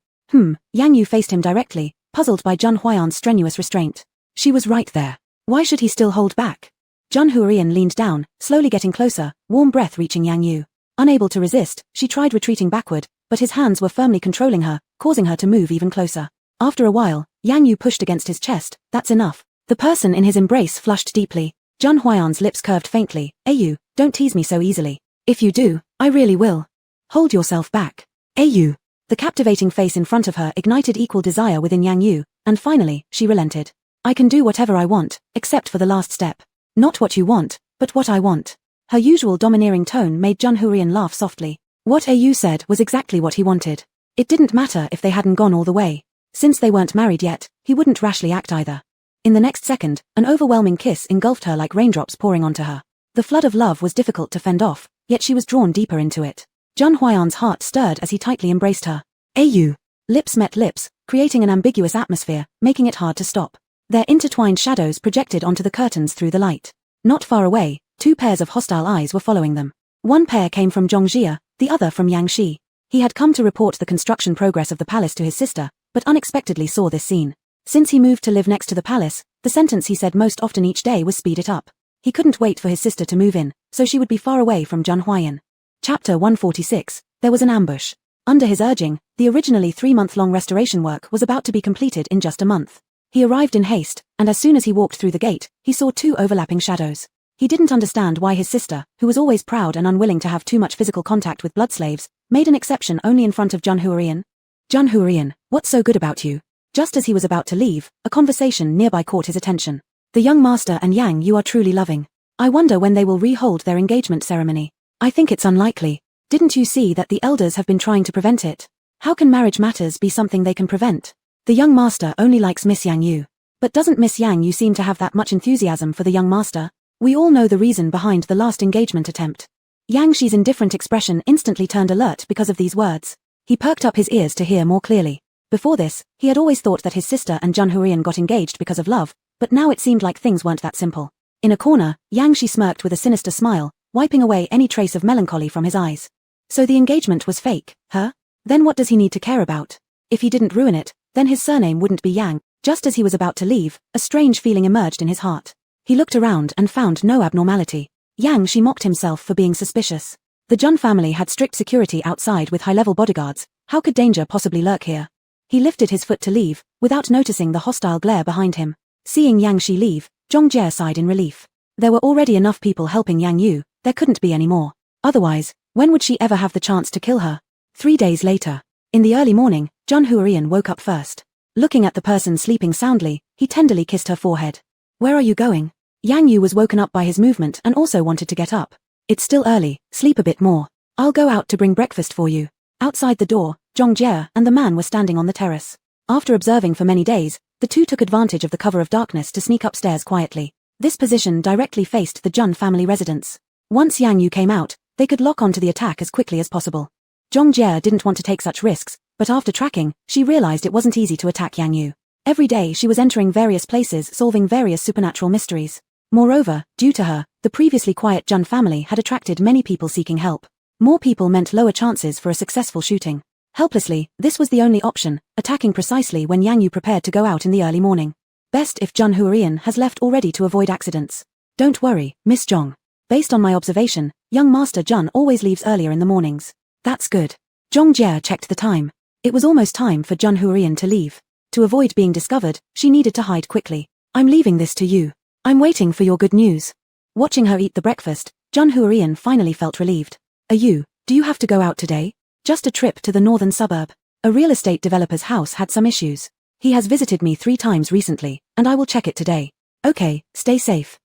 Yang Yu faced him directly, puzzled by Zhun Huayan's strenuous restraint. She was right there. Why should he still hold back? Zhun Huiyan leaned down, slowly getting closer, warm breath reaching Yang Yu. Unable to resist, she tried retreating backward, but his hands were firmly controlling her, causing her to move even closer. After a while, Yang Yu pushed against his chest. That's enough. The person in his embrace flushed deeply. Zhun Huayan's lips curved faintly. Yu, don't tease me so easily. If you do, I really will. Hold yourself back. Yu. The captivating face in front of her ignited equal desire within Yang Yu, and finally, she relented. I can do whatever I want, except for the last step. Not what you want, but what I want. Her usual domineering tone made Zhun Huiyan laugh softly. What Yu said was exactly what he wanted. It didn't matter if they hadn't gone all the way. Since they weren't married yet, he wouldn't rashly act either. In the next second, an overwhelming kiss engulfed her like raindrops pouring onto her. The flood of love was difficult to fend off, yet she was drawn deeper into it. Zhun Huayan's heart stirred as he tightly embraced her. Yu. Lips met lips, creating an ambiguous atmosphere, making it hard to stop. Their intertwined shadows projected onto the curtains through the light. Not far away, two pairs of hostile eyes were following them. One pair came from Zhong Jia, the other from Yang Shi. He had come to report the construction progress of the palace to his sister, but unexpectedly saw this scene. Since he moved to live next to the palace, the sentence he said most often each day was speed it up. He couldn't wait for his sister to move in, so she would be far away from Zhun Huiyan. Chapter 146, There was an ambush. Under his urging, the originally 3-month-long restoration work was about to be completed in just a month. He arrived in haste, and as soon as he walked through the gate, he saw two overlapping shadows. He didn't understand why his sister, who was always proud and unwilling to have too much physical contact with blood slaves, made an exception only in front of Zhun Huiyan. Zhun Huiyan, what's so good about you? Just as he was about to leave, a conversation nearby caught his attention. The young master and Yang Yu are truly loving. I wonder when they will re-hold their engagement ceremony. I think it's unlikely. Didn't you see that the elders have been trying to prevent it? How can marriage matters be something they can prevent? The young master only likes Miss Yang Yu. But doesn't Miss Yang Yu seem to have that much enthusiasm for the young master? We all know the reason behind the last engagement attempt. Yang Shi's indifferent expression instantly turned alert because of these words. He perked up his ears to hear more clearly. Before this, he had always thought that his sister and Zhun Huiyan got engaged because of love, but now it seemed like things weren't that simple. In a corner, Yang Shi smirked with a sinister smile, wiping away any trace of melancholy from his eyes. So the engagement was fake, huh? Then what does he need to care about? If he didn't ruin it, then his surname wouldn't be Yang. Just as he was about to leave, a strange feeling emerged in his heart. He looked around and found no abnormality. Yang Shi mocked himself for being suspicious. The Zhun family had strict security outside with high-level bodyguards. How could danger possibly lurk here? He lifted his foot to leave, without noticing the hostile glare behind him. Seeing Yang Shi leave, Zhong Jia sighed in relief. There were already enough people helping Yang Yu, there couldn't be any more. Otherwise, when would she ever have the chance to kill her? 3 days later. In the early morning, Zhun Huiyan woke up first. Looking at the person sleeping soundly, he tenderly kissed her forehead. Where are you going? Yang Yu was woken up by his movement and also wanted to get up. It's still early, sleep a bit more. I'll go out to bring breakfast for you. Outside the door, Zhong Jia and the man were standing on the terrace. After observing for many days, the two took advantage of the cover of darkness to sneak upstairs quietly. This position directly faced the Zhun family residence. Once Yang Yu came out, they could lock onto the attack as quickly as possible. Zhong Jia didn't want to take such risks, but after tracking, she realized it wasn't easy to attack Yang Yu. Every day she was entering various places solving various supernatural mysteries. Moreover, due to her, the previously quiet Zhun family had attracted many people seeking help. More people meant lower chances for a successful shooting. Helplessly, this was the only option, attacking precisely when Yang Yu prepared to go out in the early morning. Best if Zhun Huiyan has left already to avoid accidents. Don't worry, Miss Zhong. Based on my observation, young Master Zhun always leaves earlier in the mornings. That's good. Zhong Jia checked the time. It was almost time for Zhun Huiyan to leave. To avoid being discovered, she needed to hide quickly. I'm leaving this to you. I'm waiting for your good news. Watching her eat the breakfast, Zhun Huiyan finally felt relieved. Do you have to go out today? Just a trip to the northern suburb. A real estate developer's house had some issues. He has visited me 3 times recently, and I will check it today. Okay, stay safe.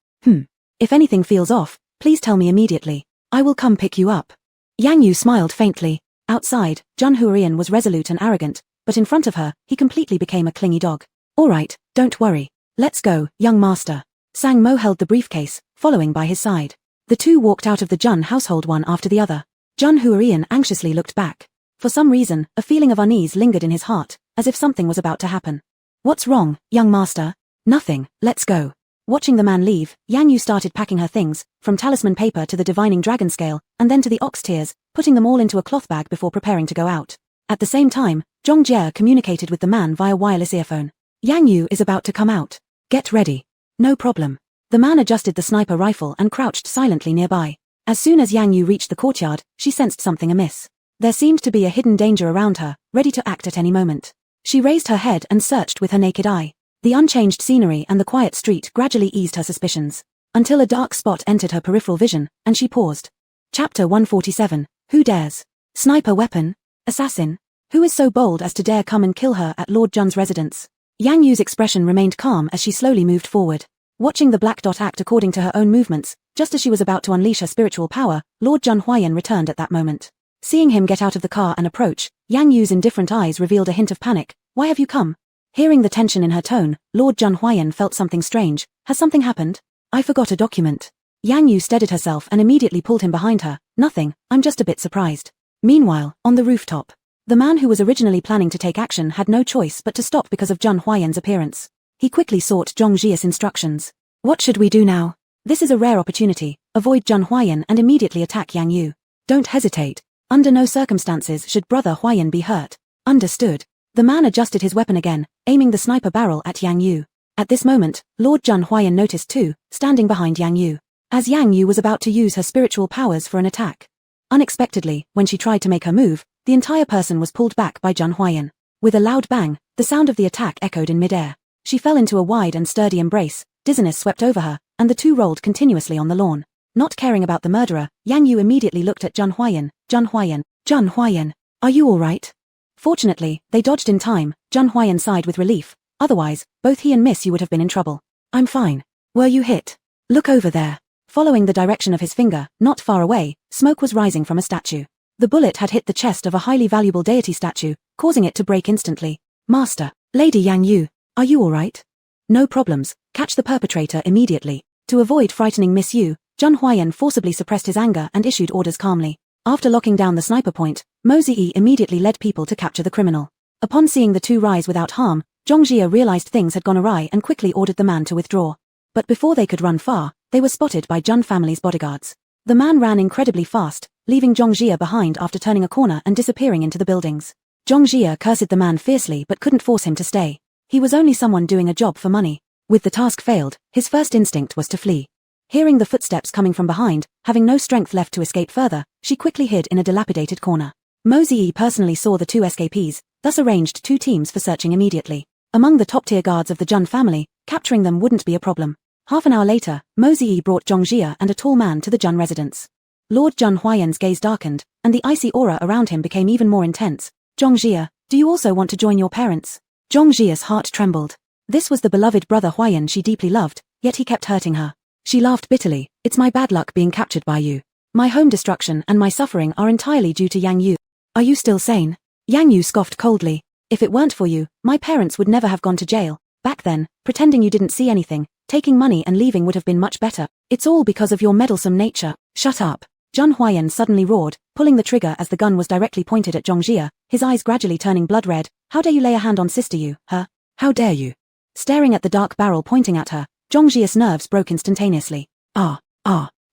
If anything feels off, please tell me immediately. I will come pick you up. Yang Yu smiled faintly. Outside, Zhun Huiyan was resolute and arrogant, but in front of her, he completely became a clingy dog. All right, don't worry. Let's go, young master. Sang Mo held the briefcase, following by his side. The two walked out of the Zhun household one after the other. Zhun Huiyan anxiously looked back. For some reason, a feeling of unease lingered in his heart, as if something was about to happen. What's wrong, young master? Nothing, let's go. Watching the man leave, Yang Yu started packing her things, from talisman paper to the divining dragon scale, and then to the ox tears, putting them all into a cloth bag before preparing to go out. At the same time, Zhong Jie communicated with the man via wireless earphone. Yang Yu is about to come out. Get ready. No problem. The man adjusted the sniper rifle and crouched silently nearby. As soon as Yang Yu reached the courtyard, she sensed something amiss. There seemed to be a hidden danger around her, ready to act at any moment. She raised her head and searched with her naked eye. The unchanged scenery and the quiet street gradually eased her suspicions, until a dark spot entered her peripheral vision, and she paused. Chapter 147. Who dares? Sniper weapon? Assassin? Who is so bold as to dare come and kill her at Lord Jun's residence? Yang Yu's expression remained calm as she slowly moved forward. Watching the black dot act according to her own movements, just as she was about to unleash her spiritual power, Lord Jun Huayan returned at that moment. Seeing him get out of the car and approach, Yang Yu's indifferent eyes revealed a hint of panic. Why have you come? Hearing the tension in her tone, Lord Jun Huayan felt something strange. Has something happened? I forgot a document. Yang Yu steadied herself and immediately pulled him behind her. Nothing, I'm just a bit surprised. Meanwhile, on the rooftop, the man who was originally planning to take action had no choice but to stop because of Jun Huayan's appearance. He quickly sought Zhong Jie's instructions. What should we do now? This is a rare opportunity. Avoid Jun Huayan and immediately attack Yang Yu. Don't hesitate. Under no circumstances should Brother Huayan be hurt. Understood. The man adjusted his weapon again, aiming the sniper barrel at Yang Yu. At this moment, Lord Jun Huayan noticed too, standing behind Yang Yu, as Yang Yu was about to use her spiritual powers for an attack. Unexpectedly, when she tried to make her move, the entire person was pulled back by Jun Huayan. With a loud bang, the sound of the attack echoed in midair. She fell into a wide and sturdy embrace, dizziness swept over her, and the two rolled continuously on the lawn. Not caring about the murderer, Yang Yu immediately looked at Jun Huayan. Jun Huayan, are you all right? Fortunately, they dodged in time. Jun Huayan sighed with relief. Otherwise, both he and Miss Yu would have been in trouble. I'm fine. Were you hit? Look over there. Following the direction of his finger, not far away, smoke was rising from a statue. The bullet had hit the chest of a highly valuable deity statue, causing it to break instantly. Master, Lady Yang Yu, are you all right? No problems. Catch the perpetrator immediately. To avoid frightening Miss Yu, Jun Huayan forcibly suppressed his anger and issued orders calmly. After locking down the sniper point, Mo Ziyi immediately led people to capture the criminal. Upon seeing the two rise without harm, Zhong Jie realized things had gone awry and quickly ordered the man to withdraw. But before they could run far, they were spotted by Jun family's bodyguards. The man ran incredibly fast, leaving Zhong Jie behind after turning a corner and disappearing into the buildings. Zhong Jie cursed the man fiercely but couldn't force him to stay. He was only someone doing a job for money. With the task failed, his first instinct was to flee. Hearing the footsteps coming from behind, having no strength left to escape further, she quickly hid in a dilapidated corner. Mo Ziyi personally saw the two escapees, thus arranged two teams for searching immediately. Among the top-tier guards of the Jun family, capturing them wouldn't be a problem. Half an hour later, Mo Ziyi brought Zhong Jie and a tall man to the Jun residence. Lord Jun Huayan's gaze darkened, and the icy aura around him became even more intense. Zhong Jie, do you also want to join your parents? Zhong Jie's heart trembled. This was the beloved brother Huayan she deeply loved, yet he kept hurting her. She laughed bitterly. It's my bad luck being captured by you. My home destruction and my suffering are entirely due to Yang Yu. Are you still sane? Yang Yu scoffed coldly. If it weren't for you, my parents would never have gone to jail. Back then, pretending you didn't see anything, taking money and leaving would have been much better. It's all because of your meddlesome nature. Shut up. Jun Huayan suddenly roared, pulling the trigger as the gun was directly pointed at Zhong Jie, his eyes gradually turning blood red. How dare you lay a hand on Sister Yu, huh? How dare you? Staring at the dark barrel pointing at her, Zhong Jie's nerves broke instantaneously.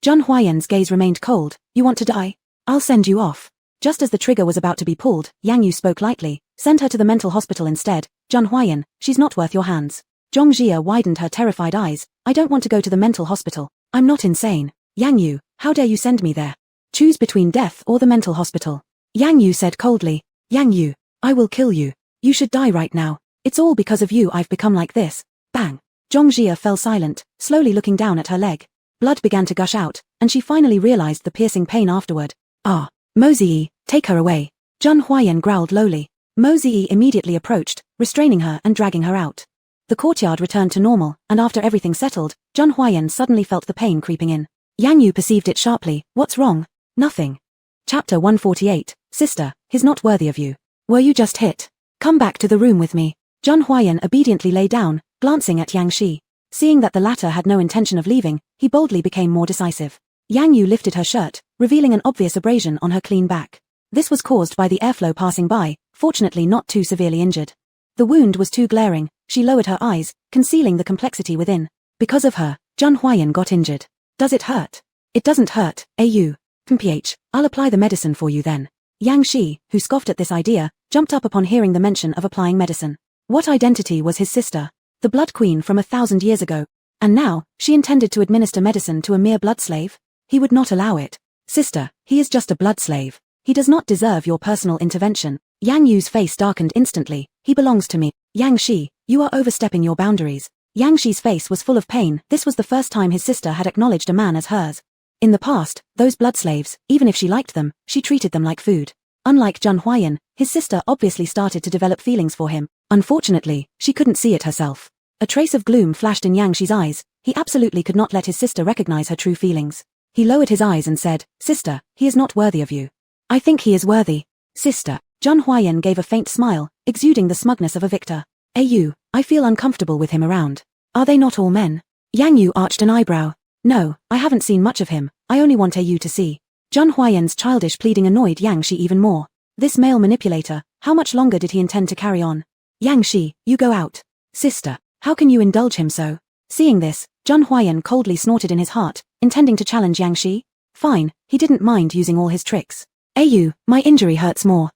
Jun Huayan's gaze remained cold. You want to die? I'll send you off. Just as the trigger was about to be pulled, Yang Yu spoke lightly. Send her to the mental hospital instead. Jun Huayan, she's not worth your hands. Zhong Jie widened her terrified eyes. I don't want to go to the mental hospital. I'm not insane. Yang Yu, how dare you send me there? Choose between death or the mental hospital. Yang Yu said coldly. Yang Yu, I will kill you. You should die right now. It's all because of you I've become like this. Bang. Zhong Jie fell silent, slowly looking down at her leg. Blood began to gush out, and she finally realized the piercing pain afterward. Mo Ziyi, take her away. Jun Huayan growled lowly. Mo Ziyi immediately approached, restraining her and dragging her out. The courtyard returned to normal, and after everything settled, Jun Huayan suddenly felt the pain creeping in. Yang Yu perceived it sharply. What's wrong? Nothing. Chapter 148. Sister, he's not worthy of you. Were you just hit? Come back to the room with me. Jun Huayan obediently lay down, glancing at Yang Shi. Seeing that the latter had no intention of leaving, he boldly became more decisive. Yang Yu lifted her shirt, revealing an obvious abrasion on her clean back. This was caused by the airflow passing by, fortunately not too severely injured. The wound was too glaring. She lowered her eyes, concealing the complexity within. Because of her, Jun Huayan got injured. Does it hurt? It doesn't hurt, Au. I'll apply the medicine for you then. Yang Shi, who scoffed at this idea, jumped up upon hearing the mention of applying medicine. What identity was his sister? The Blood Queen from 1,000 years ago. And now, she intended to administer medicine to a mere blood slave? He would not allow it. Sister, he is just a blood slave. He does not deserve your personal intervention. Yang Yu's face darkened instantly. He belongs to me. Yang Shi, you are overstepping your boundaries. Yang Shi's face was full of pain. This was the first time his sister had acknowledged a man as hers. In the past, those blood slaves, even if she liked them, she treated them like food. Unlike Zheng Huayan, his sister obviously started to develop feelings for him. Unfortunately, she couldn't see it herself. A trace of gloom flashed in Yang Shi's eyes. He absolutely could not let his sister recognize her true feelings. He lowered his eyes and said, Sister, he is not worthy of you. I think he is worthy. Sister. Zheng Huayan gave a faint smile, exuding the smugness of a victor. You, I feel uncomfortable with him around. Are they not all men? Yang Yu arched an eyebrow. No, I haven't seen much of him. I only want you to see. Zheng Huayan's childish pleading annoyed Yang Shi even more. This male manipulator, how much longer did he intend to carry on? Yang Shi, you go out. Sister, how can you indulge him so? Seeing this, Zheng Huayan coldly snorted in his heart, intending to challenge Yang Shi. Fine, he didn't mind using all his tricks. You, my injury hurts more.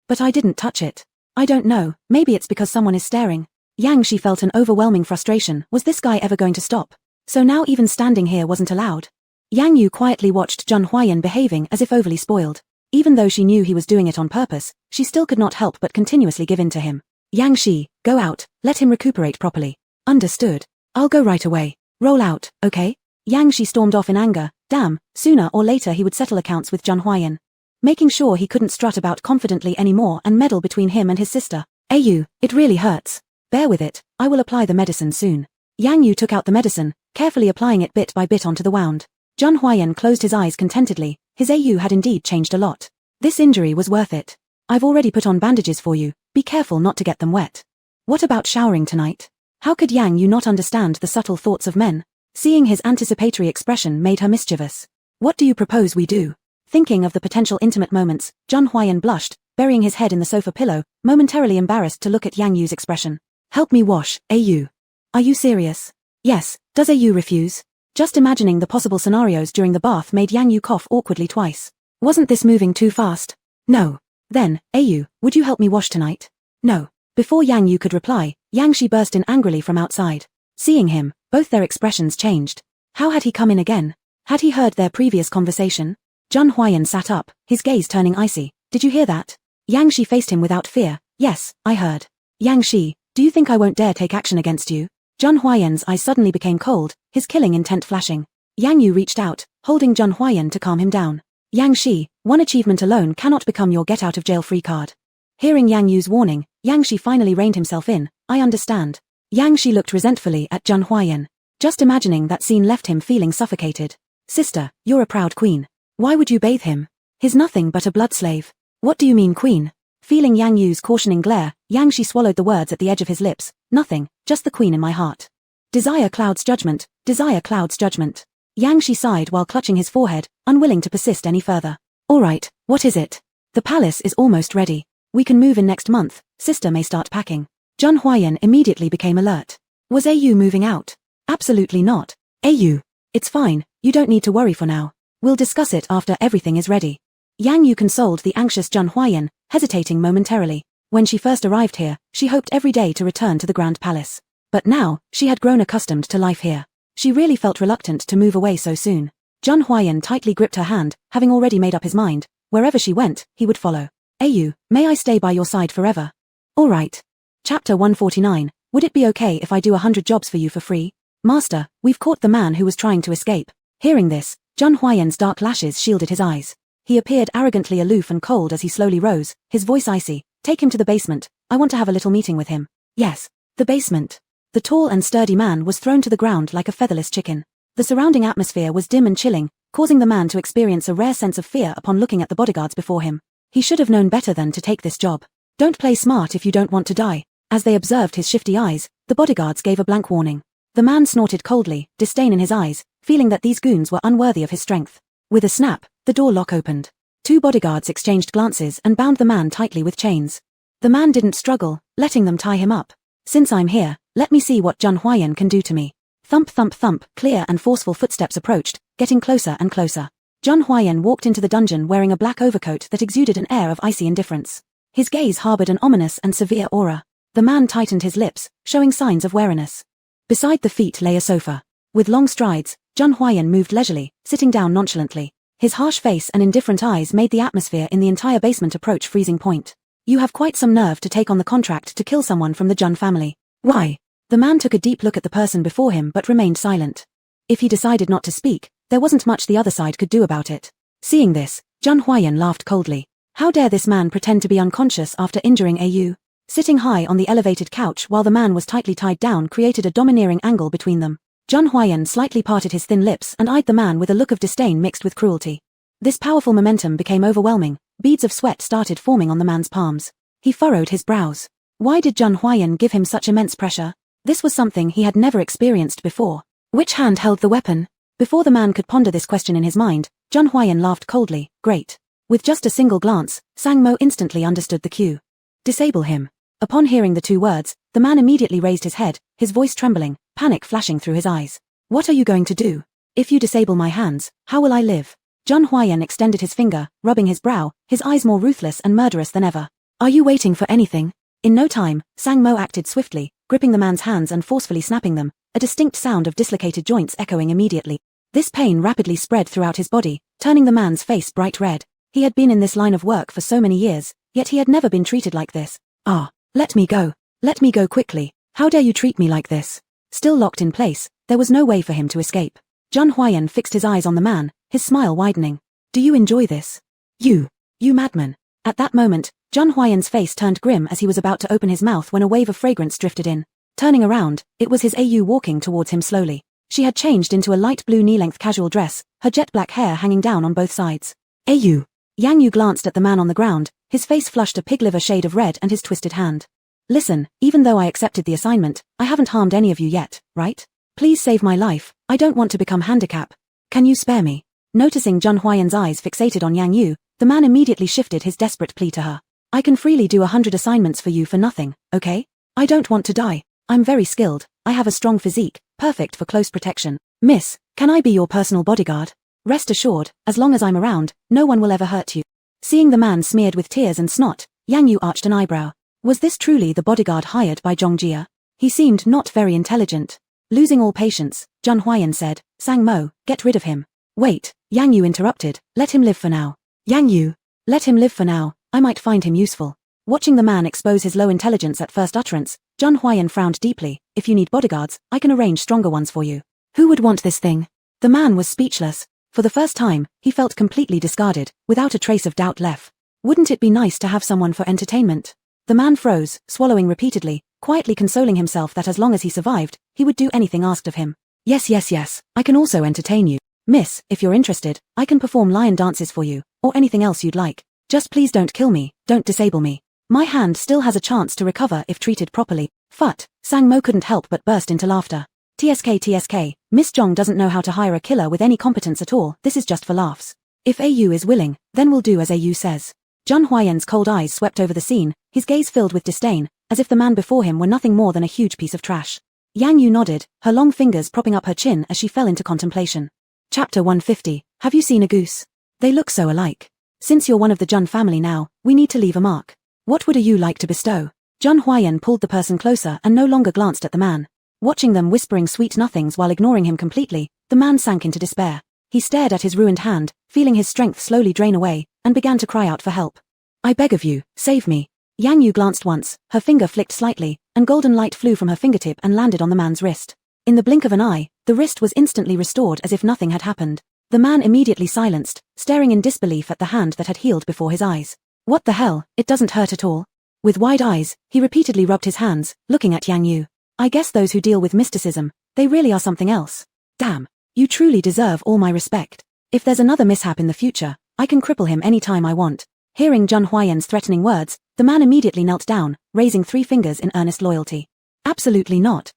But I didn't touch it. I don't know, maybe it's because someone is staring. Yang Shi felt an overwhelming frustration. Was this guy ever going to stop? So now even standing here wasn't allowed. Yang Yu quietly watched Zheng Huayan behaving as if overly spoiled. Even though she knew he was doing it on purpose, she still could not help but continuously give in to him. Yang Shi, go out, let him recuperate properly. Understood. I'll go right away. Roll out, okay? Yang Shi stormed off in anger. Damn, sooner or later he would settle accounts with Zheng Huayan. Making sure he couldn't strut about confidently anymore and meddle between him and his sister. You, it really hurts. Bear with it, I will apply the medicine soon. Yang Yu took out the medicine, carefully applying it bit by bit onto the wound. Zheng Huayan closed his eyes contentedly. His AU had indeed changed a lot. This injury was worth it. I've already put on bandages for you, be careful not to get them wet. What about showering tonight? How could Yang Yu not understand the subtle thoughts of men? Seeing his anticipatory expression made her mischievous. What do you propose we do? Thinking of the potential intimate moments, Zheng Huayan blushed, burying his head in the sofa pillow, momentarily embarrassed to look at Yang Yu's expression. Help me wash, AU. Are you serious? Yes, does AU refuse? Just imagining the possible scenarios during the bath made Yang Yu cough awkwardly twice. Wasn't this moving too fast? No. Then, AU, would you help me wash tonight? No. Before Yang Yu could reply, Yang Shi burst in angrily from outside. Seeing him, both their expressions changed. How had he come in again? Had he heard their previous conversation? Zheng Huayan sat up, his gaze turning icy. Did you hear that? Yang Shi faced him without fear. Yes, I heard. Yang Shi, do you think I won't dare take action against you? Zheng Huayan's eyes suddenly became cold, his killing intent flashing. Yang Yu reached out, holding Zheng Huayan to calm him down. Yang Shi, one achievement alone cannot become your get-out-of-jail-free card. Hearing Yang Yu's warning, Yang Shi finally reined himself in. I understand. Yang Shi looked resentfully at Zheng Huayan. Just imagining that scene left him feeling suffocated. Sister, you're a proud queen. Why would you bathe him? He's nothing but a blood slave. What do you mean, queen? Feeling Yang Yu's cautioning glare, Yang Shi swallowed the words at the edge of his lips. Nothing, just the queen in my heart. Desire clouds judgment, desire clouds judgment. Yang Shi sighed while clutching his forehead, unwilling to persist any further. Alright, what is it? The palace is almost ready. We can move in next month, sister may start packing. Zheng Huayan immediately became alert. Was AU moving out? Absolutely not. AU. It's fine, you don't need to worry for now. We'll discuss it after everything is ready. Yang Yu consoled the anxious Zheng Huayan, hesitating momentarily. When she first arrived here, she hoped every day to return to the Grand Palace. But now, she had grown accustomed to life here. She really felt reluctant to move away so soon. Zheng Huayan tightly gripped her hand, having already made up his mind. Wherever she went, he would follow. AU, may I stay by your side forever? Alright. Chapter 149, would it be okay if I do 100 jobs for you for free? Master, we've caught the man who was trying to escape. Hearing this, Zheng Huayan's dark lashes shielded his eyes. He appeared arrogantly aloof and cold as he slowly rose, his voice icy. Take him to the basement, I want to have a little meeting with him. Yes. The basement. The tall and sturdy man was thrown to the ground like a featherless chicken. The surrounding atmosphere was dim and chilling, causing the man to experience a rare sense of fear upon looking at the bodyguards before him. He should have known better than to take this job. Don't play smart if you don't want to die. As they observed his shifty eyes, the bodyguards gave a blank warning. The man snorted coldly, disdain in his eyes, feeling that these goons were unworthy of his strength. With a snap, the door lock opened. Two bodyguards exchanged glances and bound the man tightly with chains. The man didn't struggle, letting them tie him up. Since I'm here, let me see what Zheng Huayan can do to me. Thump thump thump, clear and forceful footsteps approached, getting closer and closer. Zhang Huayan walked into the dungeon wearing a black overcoat that exuded an air of icy indifference. His gaze harbored an ominous and severe aura. The man tightened his lips, showing signs of wariness. Beside the feet lay a sofa. With long strides, Zhang Huayan moved leisurely, sitting down nonchalantly. His harsh face and indifferent eyes made the atmosphere in the entire basement approach freezing point. You have quite some nerve to take on the contract to kill someone from the Zhang family. Why? The man took a deep look at the person before him but remained silent. If he decided not to speak, there wasn't much the other side could do about it. Seeing this, Zhang Huayan laughed coldly. How dare this man pretend to be unconscious after injuring Au? Sitting high on the elevated couch while the man was tightly tied down created a domineering angle between them. Zhang Huayan slightly parted his thin lips and eyed the man with a look of disdain mixed with cruelty. This powerful momentum became overwhelming. Beads of sweat started forming on the man's palms. He furrowed his brows. Why did Zhang Huayan give him such immense pressure? This was something he had never experienced before. Which hand held the weapon? Before the man could ponder this question in his mind, Zhang Huayan laughed coldly. Great. With just a single glance, Sang Mo instantly understood the cue. Disable him. Upon hearing the two words, the man immediately raised his head, his voice trembling, panic flashing through his eyes. What are you going to do? If you disable my hands, how will I live? Zhang Huayan extended his finger, rubbing his brow, his eyes more ruthless and murderous than ever. Are you waiting for anything? In no time, Sang Mo acted swiftly, gripping the man's hands and forcefully snapping them, a distinct sound of dislocated joints echoing immediately. This pain rapidly spread throughout his body, turning the man's face bright red. He had been in this line of work for so many years, yet he had never been treated like this. Ah, let me go. Let me go quickly. How dare you treat me like this? Still locked in place, there was no way for him to escape. Zhang Huayan fixed his eyes on the man, his smile widening. Do you enjoy this? You madman. At that moment, Zhang Huayan's face turned grim as he was about to open his mouth when a wave of fragrance drifted in. Turning around, it was his Au walking towards him slowly. She had changed into a light blue knee-length casual dress, her jet black hair hanging down on both sides. Au. Yang Yu glanced at the man on the ground, his face flushed a pig liver shade of red and his twisted hand. Listen, even though I accepted the assignment, I haven't harmed any of you yet, right? Please save my life, I don't want to become handicap. Can you spare me? Noticing Zhang Huayan's eyes fixated on Yang Yu, the man immediately shifted his desperate plea to her. I can freely do 100 assignments for you for nothing, okay? I don't want to die. I'm very skilled, I have a strong physique, perfect for close protection. Miss, can I be your personal bodyguard? Rest assured, as long as I'm around, no one will ever hurt you. Seeing the man smeared with tears and snot, Yang Yu arched an eyebrow. Was this truly the bodyguard hired by Zhongjia? He seemed not very intelligent. Losing all patience, Zhang Huayan said, Sang Mo, get rid of him. Wait, Yang Yu interrupted, let him live for now. Yang Yu, let him live for now, I might find him useful. Watching the man expose his low intelligence at first utterance, Zhang Huayan frowned deeply. If you need bodyguards, I can arrange stronger ones for you. Who would want this thing? The man was speechless. For the first time, he felt completely discarded, without a trace of doubt left. Wouldn't it be nice to have someone for entertainment? The man froze, swallowing repeatedly, quietly consoling himself that as long as he survived, he would do anything asked of him. Yes, I can also entertain you. Miss, if you're interested, I can perform lion dances for you, or anything else you'd like. Just please don't kill me, don't disable me. My hand still has a chance to recover if treated properly. Phut, Sang Mo couldn't help but burst into laughter. TSK, Miss Zhong doesn't know how to hire a killer with any competence at all, this is just for laughs. If Au is willing, then we'll do as Au says. Zhang Huayan's cold eyes swept over the scene, his gaze filled with disdain, as if the man before him were nothing more than a huge piece of trash. Yang Yu nodded, her long fingers propping up her chin as she fell into contemplation. Chapter 150, Have you seen a goose? They look so alike. Since you're one of the Zhang family now, we need to leave a mark. What would you like to bestow? Zhang Huayan pulled the person closer and no longer glanced at the man. Watching them whispering sweet nothings while ignoring him completely, the man sank into despair. He stared at his ruined hand, feeling his strength slowly drain away, and began to cry out for help. I beg of you, save me. Yang Yu glanced once, her finger flicked slightly, and golden light flew from her fingertip and landed on the man's wrist. In the blink of an eye, the wrist was instantly restored as if nothing had happened. The man immediately silenced, staring in disbelief at the hand that had healed before his eyes. What the hell, it doesn't hurt at all. With wide eyes, he repeatedly rubbed his hands, looking at Yang Yu. I guess those who deal with mysticism, they really are something else. Damn, you truly deserve all my respect. If there's another mishap in the future, I can cripple him any time I want. Hearing Zhang Huayan's threatening words, the man immediately knelt down, raising 3 fingers in earnest loyalty. Absolutely not.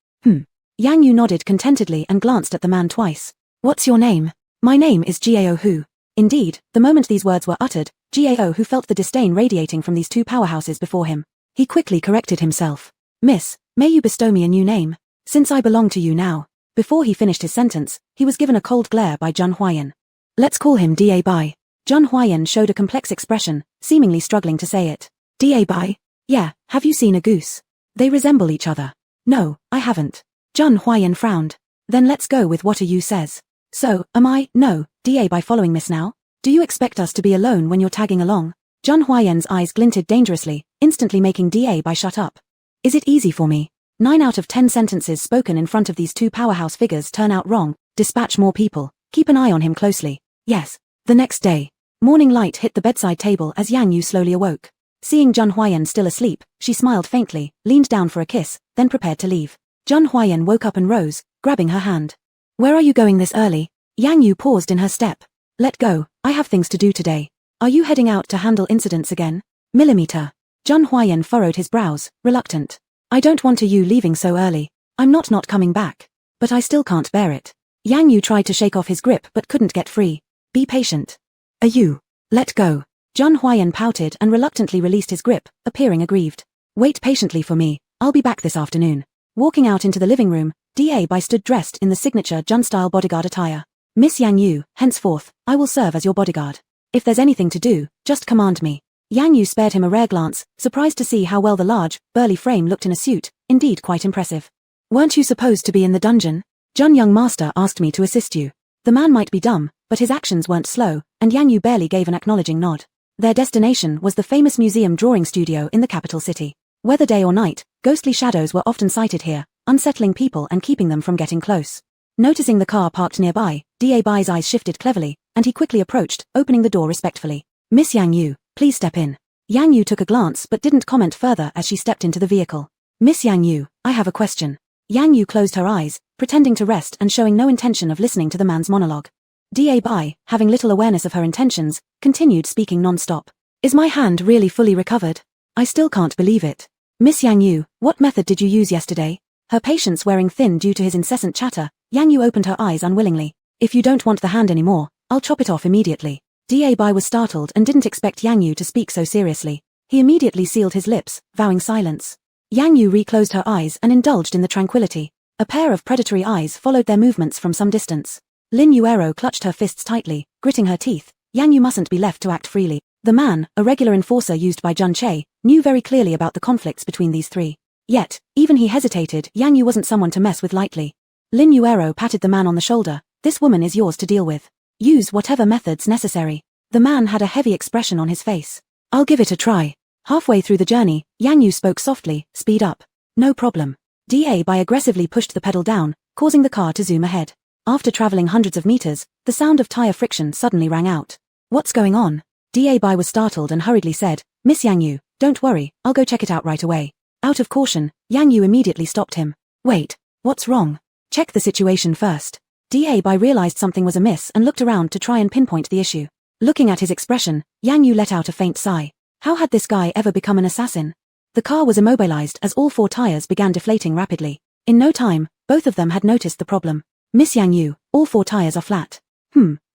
Yang Yu nodded contentedly and glanced at the man twice. What's your name? My name is Gao Hu. Indeed, the moment these words were uttered, Gao Hu felt the disdain radiating from these two powerhouses before him. He quickly corrected himself. Miss, may you bestow me a new name? Since I belong to you now. Before he finished his sentence, he was given a cold glare by Zhang Huayan. Let's call him Da Bai. Jun Huayan showed a complex expression, seemingly struggling to say it. Da Bai? Yeah, have you seen a goose? They resemble each other. No, I haven't. Jun Huayan frowned. Then let's go with what Yu says. So, am I? No, Da Bai following Miss now? Do you expect us to be alone when you're tagging along? Jun Huayan's eyes glinted dangerously, instantly making Da Bai shut up. Is it easy for me? 9 out of 10 sentences spoken in front of these two powerhouse figures turn out wrong. Dispatch more people. Keep an eye on him closely. Yes. The next day. Morning light hit the bedside table as Yang Yu slowly awoke. Seeing Jun Huayan still asleep, she smiled faintly, leaned down for a kiss, then prepared to leave. Jun Huayan woke up and rose, grabbing her hand. Where are you going this early? Yang Yu paused in her step. Let go, I have things to do today. Are you heading out to handle incidents again? Millimeter. Jun Huayan furrowed his brows, reluctant. I don't want you leaving so early. I'm not coming back. But I still can't bear it. Yang Yu tried to shake off his grip but couldn't get free. Be patient. You. Let go. Jun Huayan pouted and reluctantly released his grip, appearing aggrieved. Wait patiently for me, I'll be back this afternoon. Walking out into the living room, Da Bai stood dressed in the signature Jun-style bodyguard attire. Miss Yang Yu, henceforth, I will serve as your bodyguard. If there's anything to do, just command me. Yang Yu spared him a rare glance, surprised to see how well the large, burly frame looked in a suit, indeed quite impressive. Weren't you supposed to be in the dungeon? Jun young master asked me to assist you. The man might be dumb, but his actions weren't slow, and Yang Yu barely gave an acknowledging nod. Their destination was the famous museum drawing studio in the capital city. Whether day or night, ghostly shadows were often sighted here, unsettling people and keeping them from getting close. Noticing the car parked nearby, Da Bai's eyes shifted cleverly, and he quickly approached, opening the door respectfully. Miss Yang Yu, please step in. Yang Yu took a glance but didn't comment further as she stepped into the vehicle. Miss Yang Yu, I have a question. Yang Yu closed her eyes, pretending to rest and showing no intention of listening to the man's monologue. Da Bai, having little awareness of her intentions, continued speaking non-stop. Is my hand really fully recovered? I still can't believe it. Miss Yang Yu, what method did you use yesterday? Her patience wearing thin due to his incessant chatter, Yang Yu opened her eyes unwillingly. If you don't want the hand anymore, I'll chop it off immediately. Da Bai was startled and didn't expect Yang Yu to speak so seriously. He immediately sealed his lips, vowing silence. Yang Yu reclosed her eyes and indulged in the tranquility. A pair of predatory eyes followed their movements from some distance. Lin Yuero clutched her fists tightly, gritting her teeth. Yang Yu mustn't be left to act freely. The man, a regular enforcer used by Jun Che, knew very clearly about the conflicts between these three. Yet, even he hesitated. Yang Yu wasn't someone to mess with lightly. Lin Yuero patted the man on the shoulder. This woman is yours to deal with. Use whatever methods necessary. The man had a heavy expression on his face. I'll give it a try. Halfway through the journey, Yang Yu spoke softly, speed up. No problem. Da Bai aggressively pushed the pedal down, causing the car to zoom ahead. After traveling hundreds of meters, the sound of tire friction suddenly rang out. What's going on? Da Bai was startled and hurriedly said, Miss Yang Yu, don't worry, I'll go check it out right away. Out of caution, Yang Yu immediately stopped him. Wait, what's wrong? Check the situation first. Da Bai realized something was amiss and looked around to try and pinpoint the issue. Looking at his expression, Yang Yu let out a faint sigh. How had this guy ever become an assassin? The car was immobilized as all 4 tires began deflating rapidly. In no time, both of them had noticed the problem. Miss Yang Yu, all 4 tires are flat.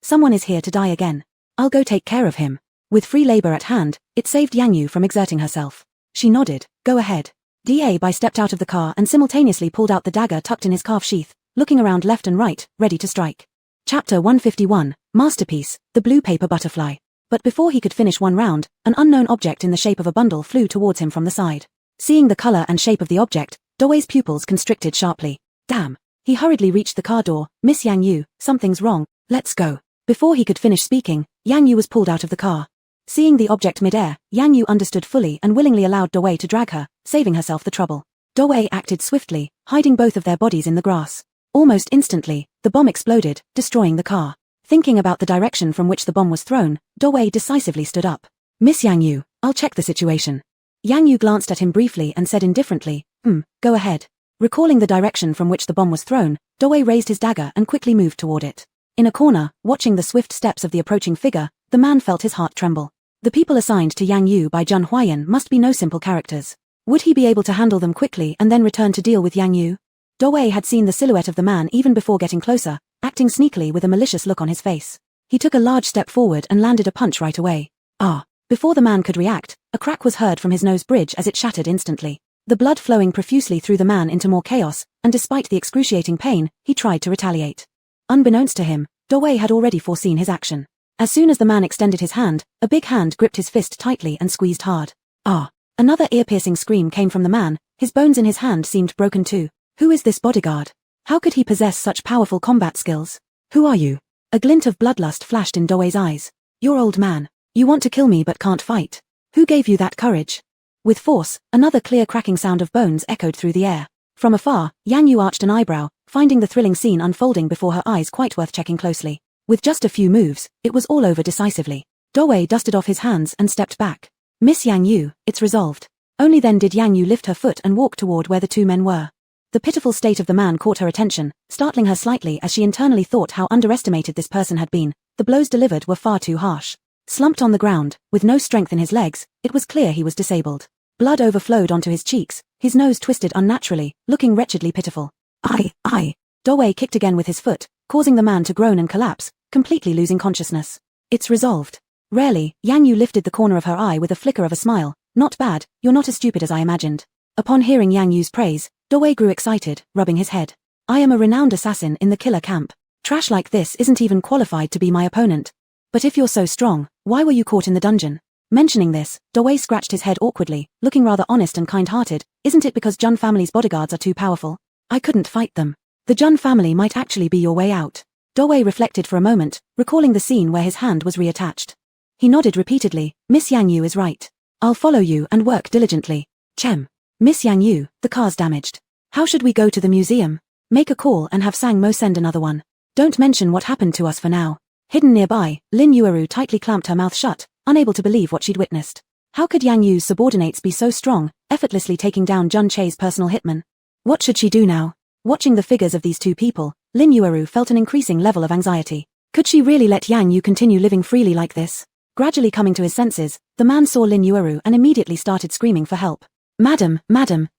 Someone is here to die again. I'll go take care of him. With free labor at hand, it saved Yang Yu from exerting herself. She nodded. Go ahead. Da Bai stepped out of the car and simultaneously pulled out the dagger tucked in his calf sheath, looking around left and right, ready to strike. Chapter 151, Masterpiece, the Blue Paper Butterfly. But before he could finish one round, an unknown object in the shape of a bundle flew towards him from the side. Seeing the color and shape of the object, Dawei's pupils constricted sharply. Damn. He hurriedly reached the car door. Miss Yang Yu, something's wrong. Let's go. Before he could finish speaking, Yang Yu was pulled out of the car. Seeing the object midair, Yang Yu understood fully and willingly allowed Dawei to drag her, saving herself the trouble. Dawei acted swiftly, hiding both of their bodies in the grass. Almost instantly, the bomb exploded, destroying the car. Thinking about the direction from which the bomb was thrown, Dawei decisively stood up. Miss Yang Yu, I'll check the situation. Yang Yu glanced at him briefly and said indifferently, go ahead. Recalling the direction from which the bomb was thrown, Dawei raised his dagger and quickly moved toward it. In a corner, watching the swift steps of the approaching figure, the man felt his heart tremble. The people assigned to Yang Yu by Jun Huayan must be no simple characters. Would he be able to handle them quickly and then return to deal with Yang Yu? Dawei had seen the silhouette of the man even before getting closer, acting sneakily with a malicious look on his face. He took a large step forward and landed a punch right away. Before the man could react, a crack was heard from his nose bridge as it shattered instantly. The blood flowing profusely threw the man into more chaos, and despite the excruciating pain, he tried to retaliate. Unbeknownst to him, Dawei had already foreseen his action. As soon as the man extended his hand, a big hand gripped his fist tightly and squeezed hard. Ah! Another ear-piercing scream came from the man, his bones in his hand seemed broken too. Who is this bodyguard? How could he possess such powerful combat skills? Who are you? A glint of bloodlust flashed in Dawei's eyes. You're old man. You want to kill me but can't fight. Who gave you that courage? With force, another clear cracking sound of bones echoed through the air. From afar, Yang Yu arched an eyebrow, finding the thrilling scene unfolding before her eyes quite worth checking closely. With just a few moves, it was all over decisively. Dawei dusted off his hands and stepped back. Miss Yang Yu, it's resolved. Only then did Yang Yu lift her foot and walk toward where the two men were. The pitiful state of the man caught her attention, startling her slightly as she internally thought how underestimated this person had been. The blows delivered were far too harsh. Slumped on the ground, with no strength in his legs, it was clear he was disabled. Blood overflowed onto his cheeks, his nose twisted unnaturally, looking wretchedly pitiful. I. Dawei kicked again with his foot, causing the man to groan and collapse, completely losing consciousness. It's resolved. Rarely, Yang Yu lifted the corner of her eye with a flicker of a smile. Not bad, you're not as stupid as I imagined. Upon hearing Yang Yu's praise, Dawei grew excited, rubbing his head. I am a renowned assassin in the killer camp. Trash like this isn't even qualified to be my opponent. But if you're so strong, why were you caught in the dungeon? Mentioning this, Dawei scratched his head awkwardly, looking rather honest and kind-hearted. Isn't it because Jun family's bodyguards are too powerful? I couldn't fight them. The Jun family might actually be your way out. Dawei reflected for a moment, recalling the scene where his hand was reattached. He nodded repeatedly. Miss Yang Yu is right. I'll follow you and work diligently. Chem. Miss Yang Yu, the car's damaged. How should we go to the museum? Make a call and have Sang Mo send another one. Don't mention what happened to us for now. Hidden nearby, Lin Yueru tightly clamped her mouth shut, unable to believe what she'd witnessed. How could Yang Yu's subordinates be so strong, effortlessly taking down Jun Che's personal hitman? What should she do now? Watching the figures of these two people, Lin Yueru felt an increasing level of anxiety. Could she really let Yang Yu continue living freely like this? Gradually coming to his senses, the man saw Lin Yueru and immediately started screaming for help. Madam,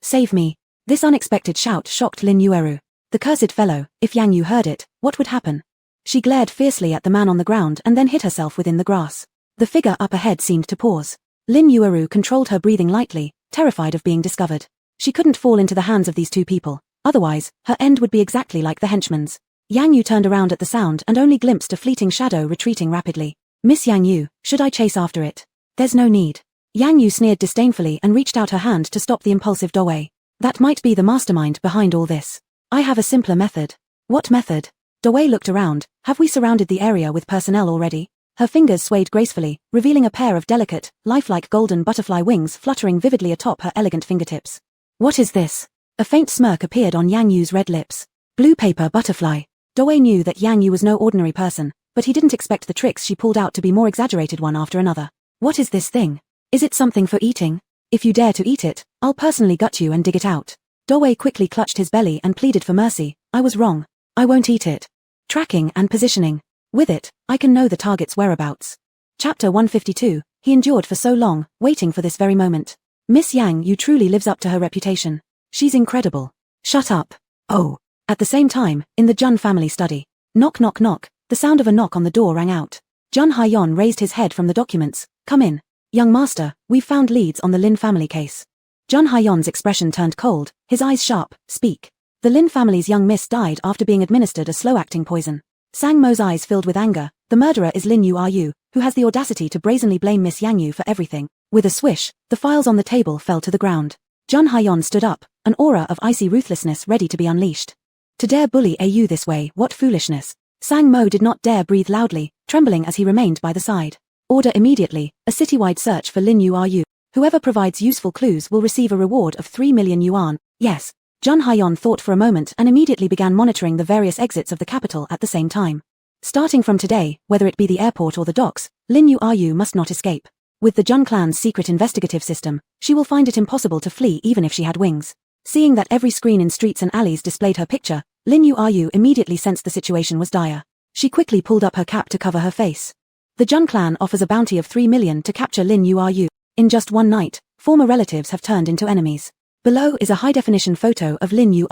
save me. This unexpected shout shocked Lin Yueru. The cursed fellow, if Yang Yu heard it, what would happen? She glared fiercely at the man on the ground and then hid herself within the grass. The figure up ahead seemed to pause. Lin Yueru controlled her breathing lightly, terrified of being discovered. She couldn't fall into the hands of these two people, otherwise, her end would be exactly like the henchman's. Yang Yu turned around at the sound and only glimpsed a fleeting shadow retreating rapidly. Miss Yang Yu, should I chase after it? There's no need. Yang Yu sneered disdainfully and reached out her hand to stop the impulsive Dawei. That might be the mastermind behind all this. I have a simpler method. What method? Dawei looked around. Have we surrounded the area with personnel already? Her fingers swayed gracefully, revealing a pair of delicate, lifelike golden butterfly wings fluttering vividly atop her elegant fingertips. What is this? A faint smirk appeared on Yang Yu's red lips. Blue paper butterfly. Dawei knew that Yang Yu was no ordinary person, but he didn't expect the tricks she pulled out to be more exaggerated one after another. What is this thing? Is it something for eating? If you dare to eat it, I'll personally gut you and dig it out. Dawei quickly clutched his belly and pleaded for mercy. I was wrong. I won't eat it. Tracking and positioning. With it, I can know the target's whereabouts. Chapter 152, he endured for so long, waiting for this very moment. Miss Yang Yu truly lives up to her reputation. She's incredible. Shut up. Oh. At the same time, in the Jun family study. Knock knock knock, the sound of a knock on the door rang out. Jun Haiyon raised his head from the documents. Come in. Young master, we've found leads on the Lin family case. Jun Haiyon's expression turned cold, his eyes sharp. Speak. The Lin family's young miss died after being administered a slow-acting poison. Sang Mo's eyes filled with anger. The murderer is Lin Yu, who has the audacity to brazenly blame Miss Yang Yu for everything. With a swish, the files on the table fell to the ground. Jun Haiyon stood up, an aura of icy ruthlessness ready to be unleashed. To dare bully Yu this way, what foolishness. Sang Mo did not dare breathe loudly, trembling as he remained by the side. Order immediately, a citywide search for Lin Yu. Whoever provides useful clues will receive a reward of 3 million yuan. Yes. Jun Haiyon thought for a moment and immediately began monitoring the various exits of the capital at the same time. Starting from today, whether it be the airport or the docks, Lin Yu must not escape. With the Jun clan's secret investigative system, she will find it impossible to flee even if she had wings. Seeing that every screen in streets and alleys displayed her picture, Lin Yu immediately sensed the situation was dire. She quickly pulled up her cap to cover her face. The Jun clan offers a bounty of 3 million to capture Lin Yu. In just one night, former relatives have turned into enemies. Below is a high-definition photo of Lin Yu.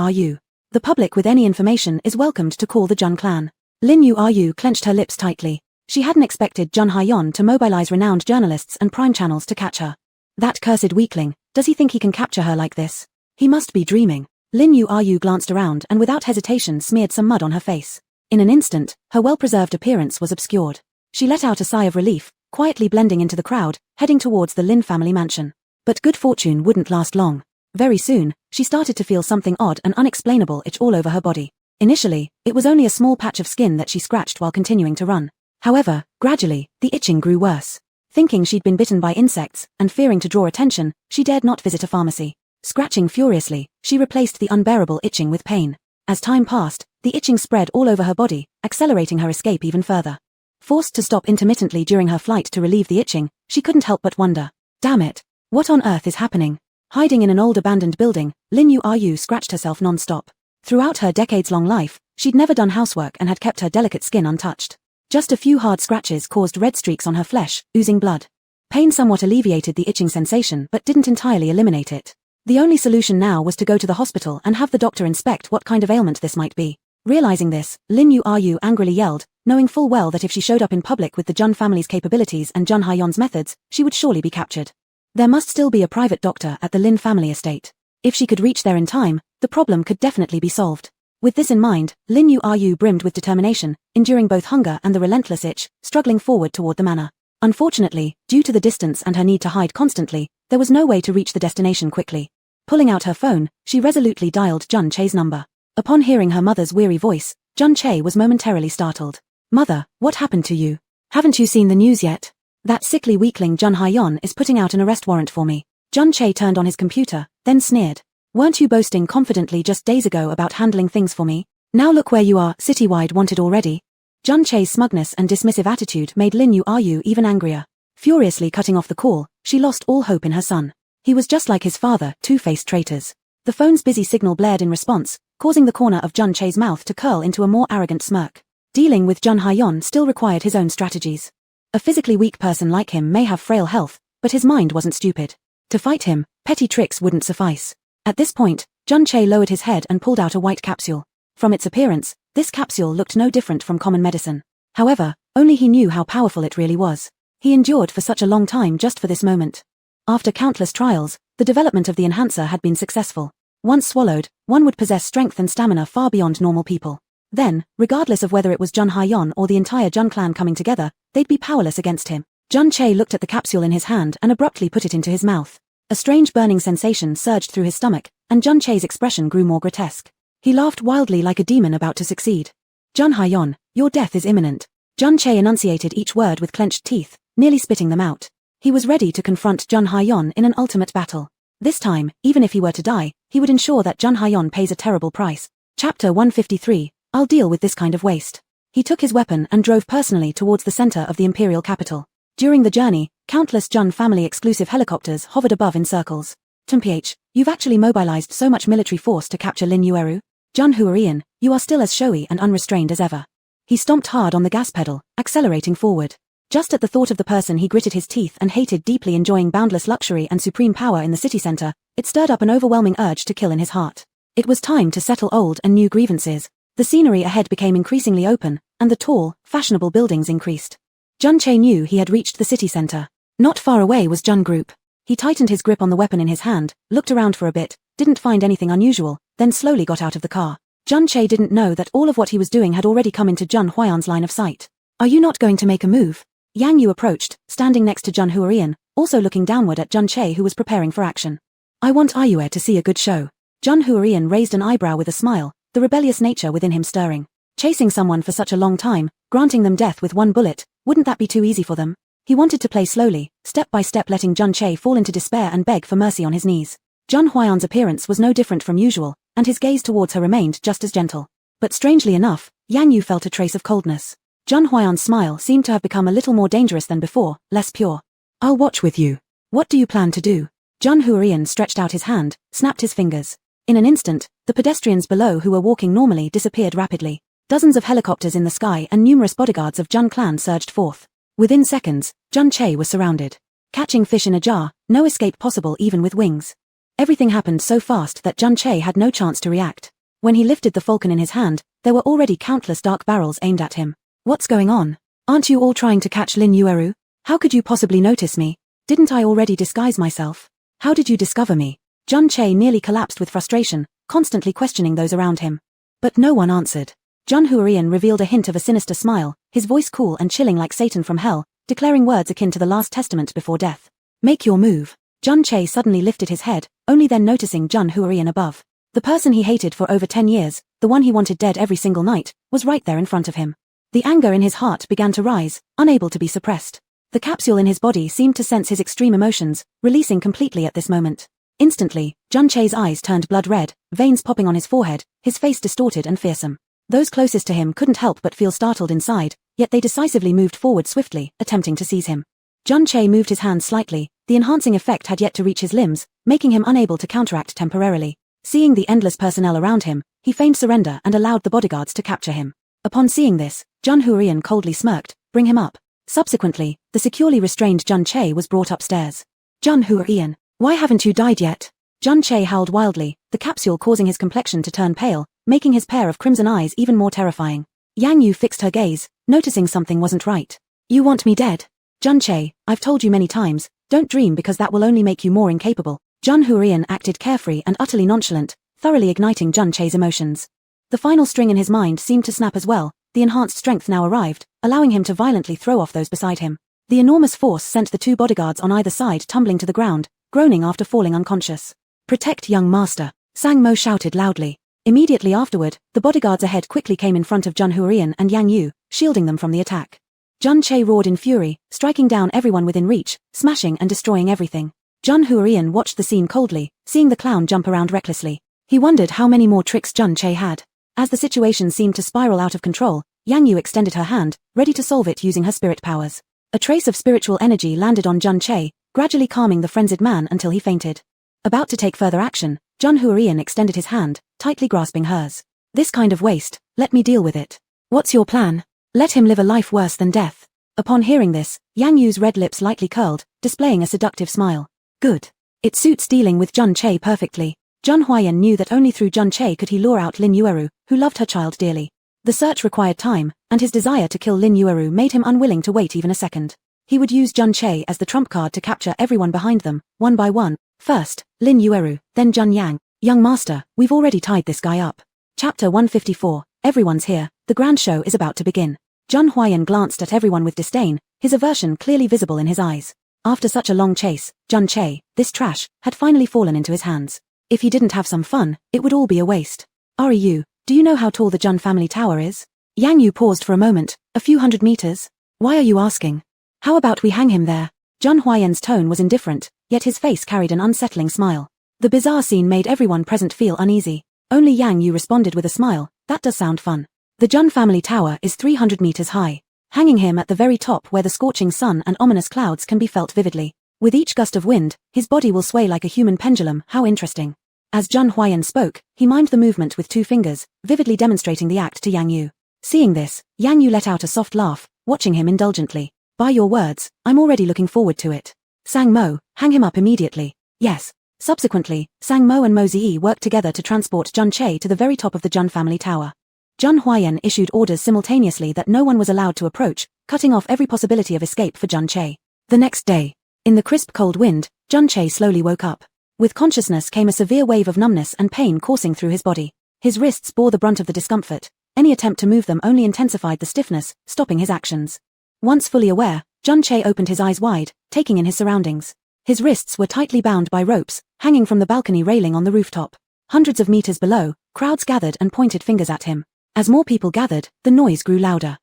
The public with any information is welcomed to call the Jun clan. Lin Yu clenched her lips tightly. She hadn't expected Jun Haiyon to mobilize renowned journalists and prime channels to catch her. That cursed weakling, does he think he can capture her like this? He must be dreaming. Lin Yu glanced around and without hesitation smeared some mud on her face. In an instant, her well-preserved appearance was obscured. She let out a sigh of relief, quietly blending into the crowd, heading towards the Lin family mansion. But good fortune wouldn't last long. Very soon, she started to feel something odd and unexplainable itch all over her body. Initially, it was only a small patch of skin that she scratched while continuing to run. However, gradually, the itching grew worse. Thinking she'd been bitten by insects, and fearing to draw attention, she dared not visit a pharmacy. Scratching furiously, she replaced the unbearable itching with pain. As time passed, the itching spread all over her body, accelerating her escape even further. Forced to stop intermittently during her flight to relieve the itching, she couldn't help but wonder, damn it, what on earth is happening? Hiding in an old abandoned building, Lin Yu scratched herself non-stop. Throughout her decades-long life, she'd never done housework and had kept her delicate skin untouched. Just a few hard scratches caused red streaks on her flesh, oozing blood. Pain somewhat alleviated the itching sensation but didn't entirely eliminate it. The only solution now was to go to the hospital and have the doctor inspect what kind of ailment this might be. Realizing this, Lin Yu angrily yelled, knowing full well that if she showed up in public with the Jun family's capabilities and Jun Haiyon's methods, she would surely be captured. There must still be a private doctor at the Lin family estate. If she could reach there in time, the problem could definitely be solved. With this in mind, Lin Yu brimmed with determination, enduring both hunger and the relentless itch, struggling forward toward the manor. Unfortunately, due to the distance and her need to hide constantly, there was no way to reach the destination quickly. Pulling out her phone, she resolutely dialed Jun Che's number. Upon hearing her mother's weary voice, Jun Che was momentarily startled. "Mother, what happened to you? Haven't you seen the news yet? That sickly weakling Jun Haiyon is putting out an arrest warrant for me." Jun Che turned on his computer, then sneered. "Weren't you boasting confidently just days ago about handling things for me? Now look where you are, citywide wanted already." Jun Che's smugness and dismissive attitude made Lin Yu even angrier. Furiously cutting off the call, she lost all hope in her son. He was just like his father, two-faced traitors. The phone's busy signal blared in response, causing the corner of Jun Che's mouth to curl into a more arrogant smirk. Dealing with Jun Haiyon still required his own strategies. A physically weak person like him may have frail health, but his mind wasn't stupid. To fight him, petty tricks wouldn't suffice. At this point, Jun Che lowered his head and pulled out a white capsule. From its appearance, this capsule looked no different from common medicine. However, only he knew how powerful it really was. He endured for such a long time just for this moment. After countless trials, the development of the enhancer had been successful. Once swallowed, one would possess strength and stamina far beyond normal people. Then, regardless of whether it was Jun Haiyon or the entire Jun clan coming together, they'd be powerless against him. Jun Che looked at the capsule in his hand and abruptly put it into his mouth. A strange burning sensation surged through his stomach, and Jun Che's expression grew more grotesque. He laughed wildly like a demon about to succeed. "Jun Haiyon, your death is imminent." Jun Che enunciated each word with clenched teeth, nearly spitting them out. He was ready to confront Jun Haiyon in an ultimate battle. This time, even if he were to die, he would ensure that Jun Haiyon pays a terrible price. Chapter 153, I'll deal with this kind of waste. He took his weapon and drove personally towards the center of the imperial capital. During the journey, countless Jun family exclusive helicopters hovered above in circles. "Tumph, you've actually mobilized so much military force to capture Lin Yu. Jun Huarian, you are still as showy and unrestrained as ever." He stomped hard on the gas pedal, accelerating forward. Just at the thought of the person he gritted his teeth and hated deeply enjoying boundless luxury and supreme power in the city center, it stirred up an overwhelming urge to kill in his heart. It was time to settle old and new grievances. The scenery ahead became increasingly open, and the tall, fashionable buildings increased. Jun Che knew he had reached the city center. Not far away was Jun Group. He tightened his grip on the weapon in his hand, looked around for a bit, didn't find anything unusual, then slowly got out of the car. Jun Che didn't know that all of what he was doing had already come into Jun Huayan's line of sight. "Are you not going to make a move?" Yang Yu approached, standing next to Jun Huarian, also looking downward at Jun Che who was preparing for action. "I want Ayue to see a good show." Jun Huarian raised an eyebrow with a smile, the rebellious nature within him stirring. Chasing someone for such a long time, granting them death with one bullet, wouldn't that be too easy for them? He wanted to play slowly, step by step letting Jun Che fall into despair and beg for mercy on his knees. Jun Huayan's appearance was no different from usual, and his gaze towards her remained just as gentle. But strangely enough, Yang Yu felt a trace of coldness. Jun Huayan's smile seemed to have become a little more dangerous than before, less pure. "I'll watch with you. What do you plan to do?" Jun Huarian stretched out his hand, snapped his fingers. In an instant, the pedestrians below who were walking normally disappeared rapidly. Dozens of helicopters in the sky and numerous bodyguards of Jun clan surged forth. Within seconds, Jun Che was surrounded. Catching fish in a jar, no escape possible even with wings. Everything happened so fast that Jun Che had no chance to react. When he lifted the falcon in his hand, there were already countless dark barrels aimed at him. "What's going on? Aren't you all trying to catch Lin Yu? How could you possibly notice me? Didn't I already disguise myself? How did you discover me?" Jun Che nearly collapsed with frustration, constantly questioning those around him. But no one answered. John Huarian revealed a hint of a sinister smile, his voice cool and chilling like Satan from hell, declaring words akin to the Last Testament before death. Make your move. Jun Che suddenly lifted his head, only then noticing John Huarian above. The person he hated for over 10 years, the one he wanted dead every single night, was right there in front of him. The anger in his heart began to rise, unable to be suppressed. The capsule in his body seemed to sense his extreme emotions, releasing completely at this moment. Instantly, Jun Che's eyes turned blood red, veins popping on his forehead, his face distorted and fearsome. Those closest to him couldn't help but feel startled inside, yet they decisively moved forward swiftly, attempting to seize him. Jun Che moved his hands slightly, the enhancing effect had yet to reach his limbs, making him unable to counteract temporarily. Seeing the endless personnel around him, he feigned surrender and allowed the bodyguards to capture him. Upon seeing this, John Huarian coldly smirked, "Bring him up." Subsequently, the securely restrained Jun Che was brought upstairs. "John Huarian, why haven't you died yet?" Jun Che howled wildly, the capsule causing his complexion to turn pale, making his pair of crimson eyes even more terrifying. Yang Yu fixed her gaze, noticing something wasn't right. "You want me dead?" "Jun Che, I've told you many times, don't dream because that will only make you more incapable." John Huarian acted carefree and utterly nonchalant, thoroughly igniting Jun Che's emotions. The final string in his mind seemed to snap as well, the enhanced strength now arrived, allowing him to violently throw off those beside him. The enormous force sent the two bodyguards on either side tumbling to the ground, groaning after falling unconscious. "Protect young master," Sang Mo shouted loudly. Immediately afterward, the bodyguards ahead quickly came in front of John Huarian and Yang Yu, shielding them from the attack. Jun Che roared in fury, striking down everyone within reach, smashing and destroying everything. John Huarian watched the scene coldly, seeing the clown jump around recklessly. He wondered how many more tricks Jun Che had. As the situation seemed to spiral out of control, Yang Yu extended her hand, ready to solve it using her spirit powers. A trace of spiritual energy landed on Jun Che, gradually calming the frenzied man until he fainted. About to take further action, John Huarian extended his hand, tightly grasping hers. "This kind of waste, let me deal with it. What's your plan?" "Let him live a life worse than death." Upon hearing this, Yang Yu's red lips lightly curled, displaying a seductive smile. "Good. It suits dealing with Jun Che perfectly." Jun Huaiyan knew that only through Jun Che could he lure out Lin Yueru, who loved her child dearly. The search required time, and his desire to kill Lin Yueru made him unwilling to wait even a second. He would use Jun Che as the trump card to capture everyone behind them, one by one. First, Lin Yueru, then Jun Yang. "Young master, we've already tied this guy up." Chapter 154, Everyone's here, the grand show is about to begin. Jun Huaiyan glanced at everyone with disdain, his aversion clearly visible in his eyes. After such a long chase, Jun Che, this trash, had finally fallen into his hands. If he didn't have some fun, it would all be a waste. "Ryu, do you know how tall the Jun family tower is?" Yang Yu paused for a moment, "A few hundred meters." "Why are you asking?" "How about we hang him there?" Jun Huaiyan's tone was indifferent, yet his face carried an unsettling smile. The bizarre scene made everyone present feel uneasy. Only Yang Yu responded with a smile, "That does sound fun. The Jun family tower is 300 meters high. Hanging him at the very top where the scorching sun and ominous clouds can be felt vividly. With each gust of wind, his body will sway like a human pendulum, how interesting." As Jun Huaiyan spoke, he mimed the movement with 2 fingers, vividly demonstrating the act to Yang Yu. Seeing this, Yang Yu let out a soft laugh, watching him indulgently. "By your words, I'm already looking forward to it. Sang Mo, hang him up immediately." "Yes." Subsequently, Sang Mo and Mo Ziyi worked together to transport Jun Che to the very top of the Jun family tower. Jun Huaiyan issued orders simultaneously that no one was allowed to approach, cutting off every possibility of escape for Jun Che. The next day, in the crisp cold wind, Jun Che slowly woke up. With consciousness came a severe wave of numbness and pain coursing through his body. His wrists bore the brunt of the discomfort. Any attempt to move them only intensified the stiffness, stopping his actions. Once fully aware, Jun Che opened his eyes wide, taking in his surroundings. His wrists were tightly bound by ropes, hanging from the balcony railing on the rooftop. Hundreds of meters below, crowds gathered and pointed fingers at him. As more people gathered, the noise grew louder.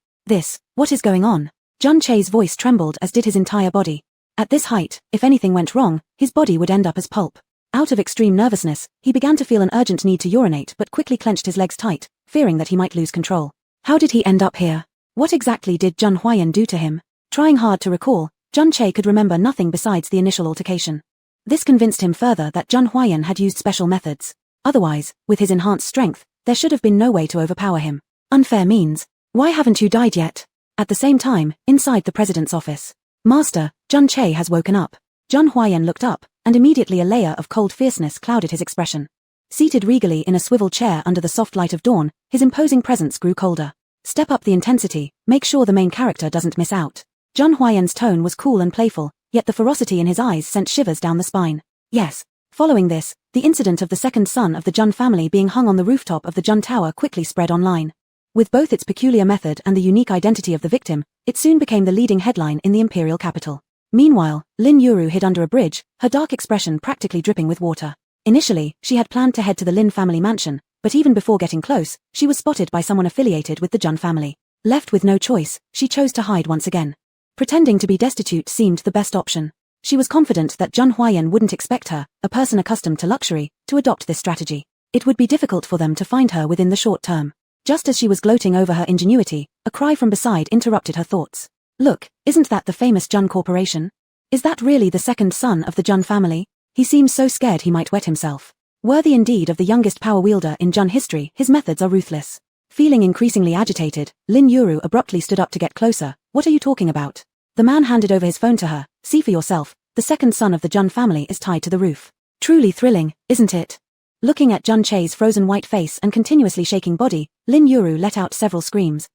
What is going on?" Jun Che's voice trembled as did his entire body. At this height, if anything went wrong, his body would end up as pulp. Out of extreme nervousness, he began to feel an urgent need to urinate but quickly clenched his legs tight, fearing that he might lose control. How did he end up here? What exactly did Jun Huaiyan do to him? Trying hard to recall, Jun Che could remember nothing besides the initial altercation. This convinced him further that Jun Huaiyan had used special methods. Otherwise, with his enhanced strength, there should have been no way to overpower him. Unfair means. "Why haven't you died yet?" At the same time, inside the president's office. "Master, Jun Che has woken up." Jun Huaiyan looked up, and immediately a layer of cold fierceness clouded his expression. Seated regally in a swivel chair under the soft light of dawn, his imposing presence grew colder. "Step up the intensity, make sure the main character doesn't miss out." Jun Huaiyan's tone was cool and playful, yet the ferocity in his eyes sent shivers down the spine. "Yes." Following this, the incident of the second son of the Jun family being hung on the rooftop of the Jun Tower quickly spread online. With both its peculiar method and the unique identity of the victim, it soon became the leading headline in the imperial capital. Meanwhile, Lin Yuru hid under a bridge, her dark expression practically dripping with water. Initially, she had planned to head to the Lin family mansion, but even before getting close, she was spotted by someone affiliated with the Jun family. Left with no choice, she chose to hide once again. Pretending to be destitute seemed the best option. She was confident that Jun Huayan wouldn't expect her, a person accustomed to luxury, to adopt this strategy. It would be difficult for them to find her within the short term. Just as she was gloating over her ingenuity, a cry from beside interrupted her thoughts. Look, isn't that the famous Jun Corporation? Is that really the second son of the Jun family? He seems so scared he might wet himself. Worthy indeed of the youngest power wielder in Jun history, his methods are ruthless. Feeling increasingly agitated, Lin Yuru abruptly stood up to get closer. What are you talking about? The man handed over his phone to her. See for yourself, the second son of the Jun family is tied to the roof. Truly thrilling, isn't it? Looking at Jun Che's frozen white face and continuously shaking body, Lin Yuru let out several screams.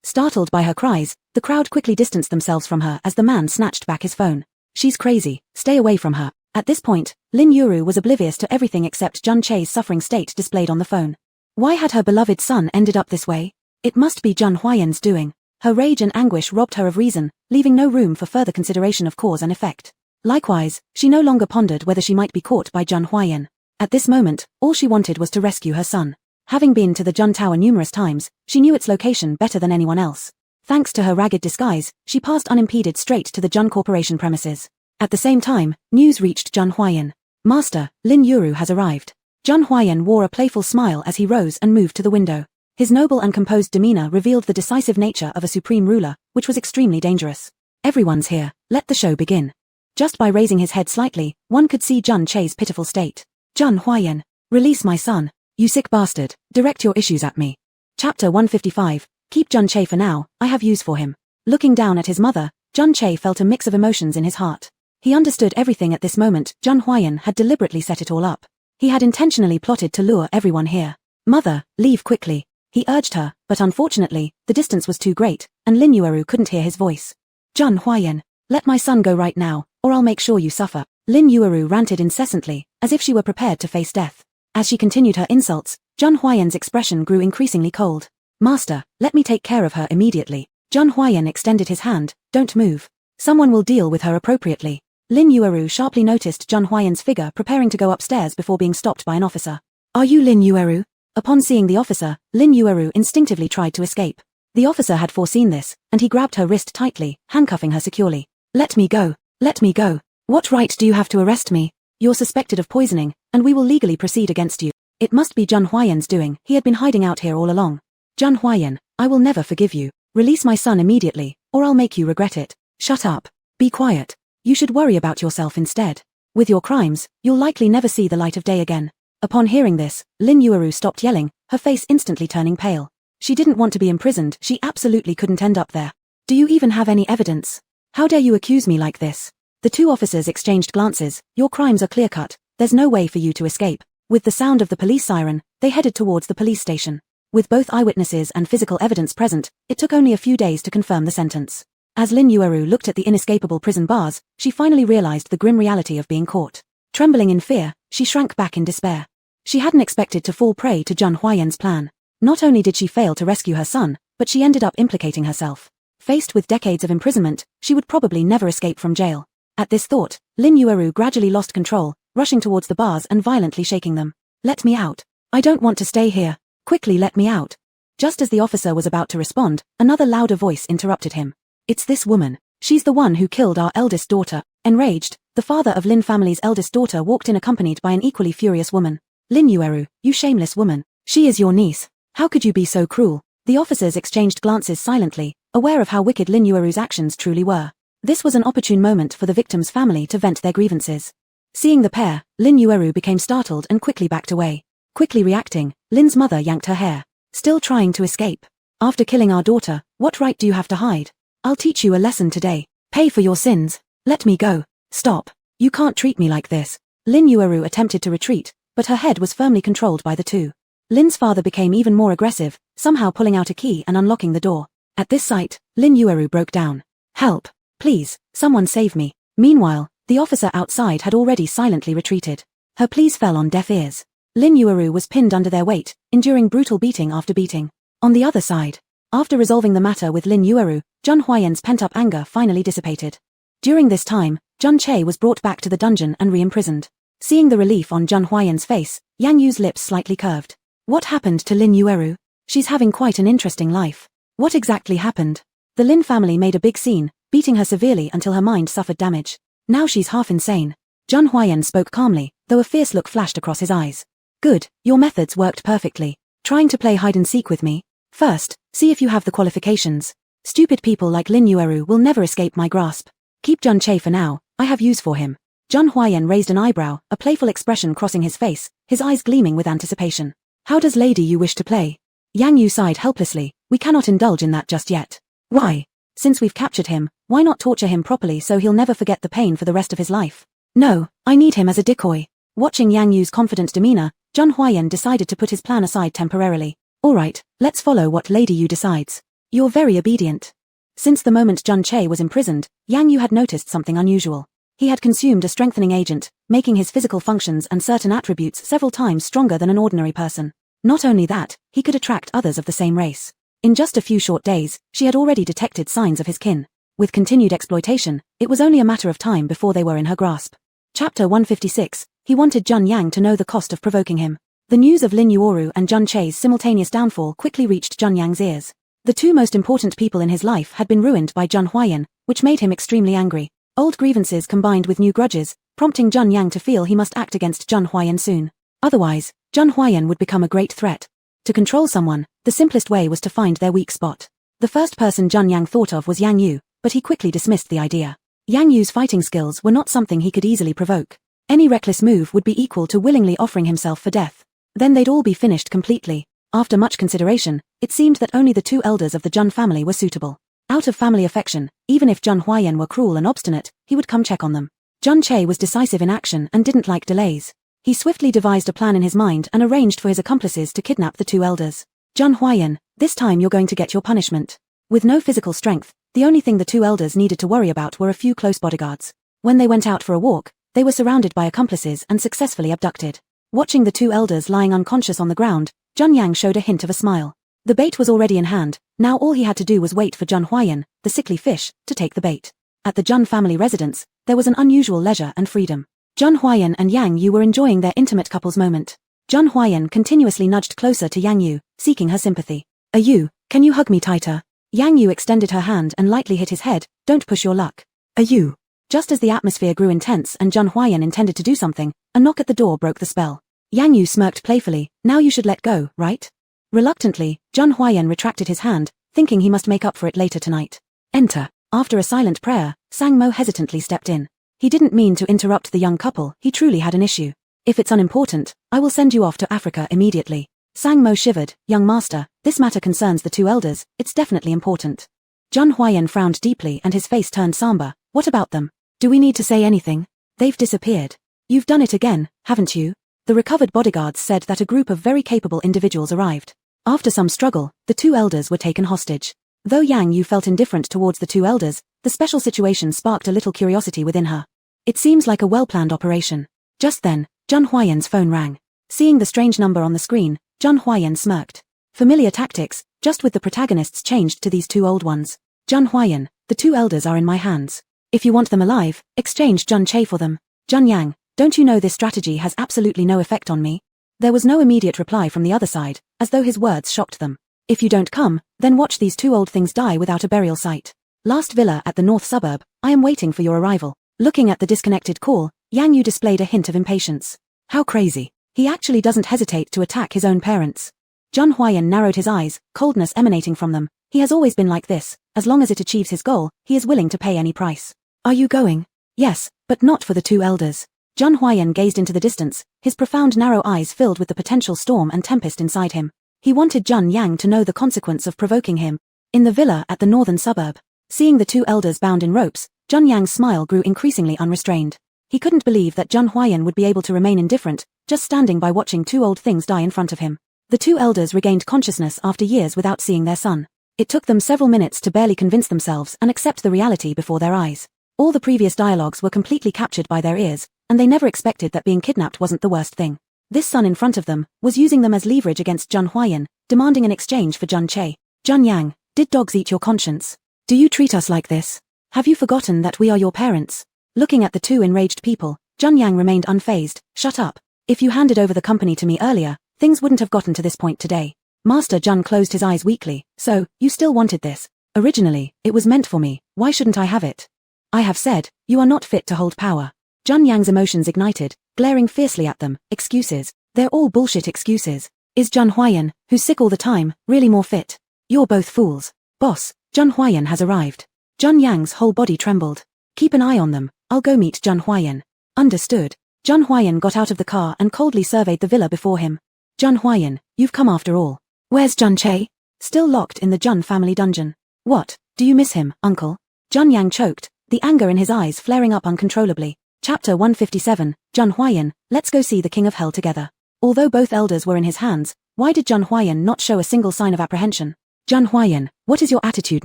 Startled by her cries, the crowd quickly distanced themselves from her as the man snatched back his phone. She's crazy, stay away from her. At this point, Lin Yuru was oblivious to everything except Jun Che's suffering state displayed on the phone. Why had her beloved son ended up this way? It must be Jun Huayan's doing. Her rage and anguish robbed her of reason, leaving no room for further consideration of cause and effect. Likewise, she no longer pondered whether she might be caught by Jun Huayan. At this moment, all she wanted was to rescue her son. Having been to the Jun Tower numerous times, she knew its location better than anyone else. Thanks to her ragged disguise, she passed unimpeded straight to the Jun Corporation premises. At the same time, news reached Jun Huayan. Master, Lin Yuru has arrived. Jun Huayan wore a playful smile as he rose and moved to the window. His noble and composed demeanor revealed the decisive nature of a supreme ruler, which was extremely dangerous. Everyone's here, let the show begin. Just by raising his head slightly, one could see Jun Che's pitiful state. Jun Huayan, release my son. You sick bastard, direct your issues at me. Chapter 155, keep Jun Che for now, I have use for him. Looking down at his mother, Jun Che felt a mix of emotions in his heart. He understood everything at this moment. Jun Huayan had deliberately set it all up. He had intentionally plotted to lure everyone here. Mother, leave quickly. He urged her, but unfortunately, the distance was too great, and Lin Yueru couldn't hear his voice. Jun Huayan, let my son go right now, or I'll make sure you suffer. Lin Yueru ranted incessantly, as if she were prepared to face death. As she continued her insults, Jun Huayan's expression grew increasingly cold. Master, let me take care of her immediately. Jun Huayan extended his hand. Don't move. Someone will deal with her appropriately. Lin Yueru sharply noticed Jun Huayan's figure preparing to go upstairs before being stopped by an officer. Are you Lin Yueru? Upon seeing the officer, Lin Yueru instinctively tried to escape. The officer had foreseen this, and he grabbed her wrist tightly, handcuffing her securely. Let me go. Let me go. What right do you have to arrest me? You're suspected of poisoning, and we will legally proceed against you. It must be Jun Huayan's doing. He had been hiding out here all along. Jun Huayan, I will never forgive you. Release my son immediately, or I'll make you regret it. Shut up. Be quiet. You should worry about yourself instead. With your crimes, you'll likely never see the light of day again. Upon hearing this, Lin Yueru stopped yelling, her face instantly turning pale. She didn't want to be imprisoned. She absolutely couldn't end up there. Do you even have any evidence? How dare you accuse me like this? The two officers exchanged glances. Your crimes are clear-cut. There's no way for you to escape. With the sound of the police siren, they headed towards the police station. With both eyewitnesses and physical evidence present, it took only a few days to confirm the sentence. As Lin Yueru looked at the inescapable prison bars, she finally realized the grim reality of being caught. Trembling in fear, she shrank back in despair. She hadn't expected to fall prey to Jun Huayan's plan. Not only did she fail to rescue her son, but she ended up implicating herself. Faced with decades of imprisonment, she would probably never escape from jail. At this thought, Lin Yueru gradually lost control, rushing towards the bars and violently shaking them. Let me out. I don't want to stay here. Quickly let me out. Just as the officer was about to respond, another louder voice interrupted him. It's this woman. She's the one who killed our eldest daughter. Enraged, the father of Lin family's eldest daughter walked in accompanied by an equally furious woman. Lin Yueru, you shameless woman. She is your niece. How could you be so cruel? The officers exchanged glances silently, aware of how wicked Lin Yueru's actions truly were. This was an opportune moment for the victim's family to vent their grievances. Seeing the pair, Lin Yueru became startled and quickly backed away. Quickly reacting, Lin's mother yanked her hair. Still trying to escape. After killing our daughter, what right do you have to hide? I'll teach you a lesson today. Pay for your sins. Let me go. Stop. You can't treat me like this. Lin Yueru attempted to retreat, but her head was firmly controlled by the two. Lin's father became even more aggressive, somehow pulling out a key and unlocking the door. At this sight, Lin Yueru broke down. Help. Please, someone save me. Meanwhile, the officer outside had already silently retreated. Her pleas fell on deaf ears. Lin Yueru was pinned under their weight, enduring brutal beating after beating. On the other side, after resolving the matter with Lin Yueru, Zhang Huaiyan's pent-up anger finally dissipated. During this time, Zhang Che was brought back to the dungeon and re-imprisoned. Seeing the relief on Zhang Huaiyan's face, Yang Yu's lips slightly curved. What happened to Lin Yueru? She's having quite an interesting life. What exactly happened? The Lin family made a big scene, beating her severely until her mind suffered damage. Now she's half insane. Zhang Huaiyan spoke calmly, though a fierce look flashed across his eyes. Good, your methods worked perfectly. Trying to play hide-and-seek with me? First, see if you have the qualifications. Stupid people like Lin Yueru will never escape my grasp. Keep Zhang Che for now, I have use for him. Zhang Huaiyan raised an eyebrow, a playful expression crossing his face, his eyes gleaming with anticipation. How does Lady Yu wish to play? Yang Yu sighed helplessly, we cannot indulge in that just yet. Why? Since we've captured him, why not torture him properly so he'll never forget the pain for the rest of his life? No, I need him as a decoy. Watching Yang Yu's confident demeanor, Zhang Huaiyan decided to put his plan aside temporarily. Alright, let's follow what Lady Yu decides. You're very obedient. Since the moment Zhang Che was imprisoned, Yang Yu had noticed something unusual. He had consumed a strengthening agent, making his physical functions and certain attributes several times stronger than an ordinary person. Not only that, he could attract others of the same race. In just a few short days, she had already detected signs of his kin. With continued exploitation, it was only a matter of time before they were in her grasp. Chapter 156, he wanted Zhun Yang to know the cost of provoking him. The news of Lin Yuoru and Zhun Che's simultaneous downfall quickly reached Zhun Yang's ears. The two most important people in his life had been ruined by Zhun Huaiyan, which made him extremely angry. Old grievances combined with new grudges, prompting Zhun Yang to feel he must act against Zhun Huaiyan soon. Otherwise, Zhun Huaiyan would become a great threat. To control someone, the simplest way was to find their weak spot. The first person Zhun Yang thought of was Yang Yu, but he quickly dismissed the idea. Yang Yu's fighting skills were not something he could easily provoke. Any reckless move would be equal to willingly offering himself for death. Then they'd all be finished completely. After much consideration, it seemed that only the two elders of the Zhun family were suitable. Out of family affection, even if Zhun Huaiyan were cruel and obstinate, he would come check on them. Zhun Che was decisive in action and didn't like delays. He swiftly devised a plan in his mind and arranged for his accomplices to kidnap the two elders. Zhun Huaiyan, this time you're going to get your punishment. With no physical strength, the only thing the two elders needed to worry about were a few close bodyguards. When they went out for a walk, they were surrounded by accomplices and successfully abducted. Watching the two elders lying unconscious on the ground, Zhun Yang showed a hint of a smile. The bait was already in hand, now all he had to do was wait for Zhun Huaiyan, the sickly fish, to take the bait. At the Zhun family residence, there was an unusual leisure and freedom. Zhun Huaiyan and Yang Yu were enjoying their intimate couple's moment. Zhun Huaiyan continuously nudged closer to Yang Yu, seeking her sympathy. Yu, can you hug me tighter? Yang Yu extended her hand and lightly hit his head, don't push your luck. Yu. Just as the atmosphere grew intense and Zhun Huaiyan intended to do something, a knock at the door broke the spell. Yang Yu smirked playfully, now you should let go, right? Reluctantly, Zhun Huaiyan retracted his hand, thinking he must make up for it later tonight. Enter. After a silent prayer, Sang Mo hesitantly stepped in. He didn't mean to interrupt the young couple, he truly had an issue. If it's unimportant, I will send you off to Africa immediately. Sang Mo shivered, young master, this matter concerns the two elders, it's definitely important. Zhun Huaiyan frowned deeply and his face turned somber, what about them? Do we need to say anything? They've disappeared. You've done it again, haven't you? The recovered bodyguards said that a group of very capable individuals arrived. After some struggle, the two elders were taken hostage. Though Yang Yu felt indifferent towards the two elders, the special situation sparked a little curiosity within her. It seems like a well-planned operation. Just then, Zhun Huaiyan's phone rang. Seeing the strange number on the screen, Zhun Huaiyan smirked. Familiar tactics, just with the protagonists changed to these two old ones. Zhun Huaiyan, the two elders are in my hands. If you want them alive, exchange Zhun Che for them. Zhun Yang, don't you know this strategy has absolutely no effect on me? There was no immediate reply from the other side, as though his words shocked them. If you don't come, then watch these two old things die without a burial site. Last villa at the north suburb, I am waiting for your arrival. Looking at the disconnected call, Yang Yu displayed a hint of impatience. How crazy. He actually doesn't hesitate to attack his own parents. Zhun Huaiyan narrowed his eyes, coldness emanating from them. He has always been like this, as long as it achieves his goal, he is willing to pay any price. Are you going? Yes, but not for the two elders. Zhun Huaiyan gazed into the distance, his profound narrow eyes filled with the potential storm and tempest inside him. He wanted Zhun Yang to know the consequence of provoking him. In the villa at the northern suburb, seeing the two elders bound in ropes, Zhun Yang's smile grew increasingly unrestrained. He couldn't believe that Zhun Huaiyan would be able to remain indifferent, just standing by watching two old things die in front of him. The two elders regained consciousness after years without seeing their son. It took them several minutes to barely convince themselves and accept the reality before their eyes. All the previous dialogues were completely captured by their ears, and they never expected that being kidnapped wasn't the worst thing. This son in front of them was using them as leverage against Zhun Huaiyan, demanding an exchange for Jun Che. Jun Yang, did dogs eat your conscience? Do you treat us like this? Have you forgotten that we are your parents? Looking at the two enraged people, Jun Yang remained unfazed. Shut up. If you handed over the company to me earlier, things wouldn't have gotten to this point today. Master Jun closed his eyes weakly. So, you still wanted this? Originally, it was meant for me. Why shouldn't I have it? I have said, you are not fit to hold power. Jun Yang's emotions ignited, glaring fiercely at them. Excuses. They're all bullshit excuses. Is Jun Huayan, who's sick all the time, really more fit? You're both fools. Boss, Jun Huayan has arrived. Jun Yang's whole body trembled. Keep an eye on them. I'll go meet Jun Huayan. Understood. Jun Huayan got out of the car and coldly surveyed the villa before him. Jun Huayan, you've come after all. Where's Jun Che? Still locked in the Jun family dungeon. What, do you miss him, uncle? Jun Yang choked, the anger in his eyes flaring up uncontrollably. Chapter 157, Jun Huayan, let's go see the King of Hell together. Although both elders were in his hands, why did Jun Huayan not show a single sign of apprehension? Jun Huayan, what is your attitude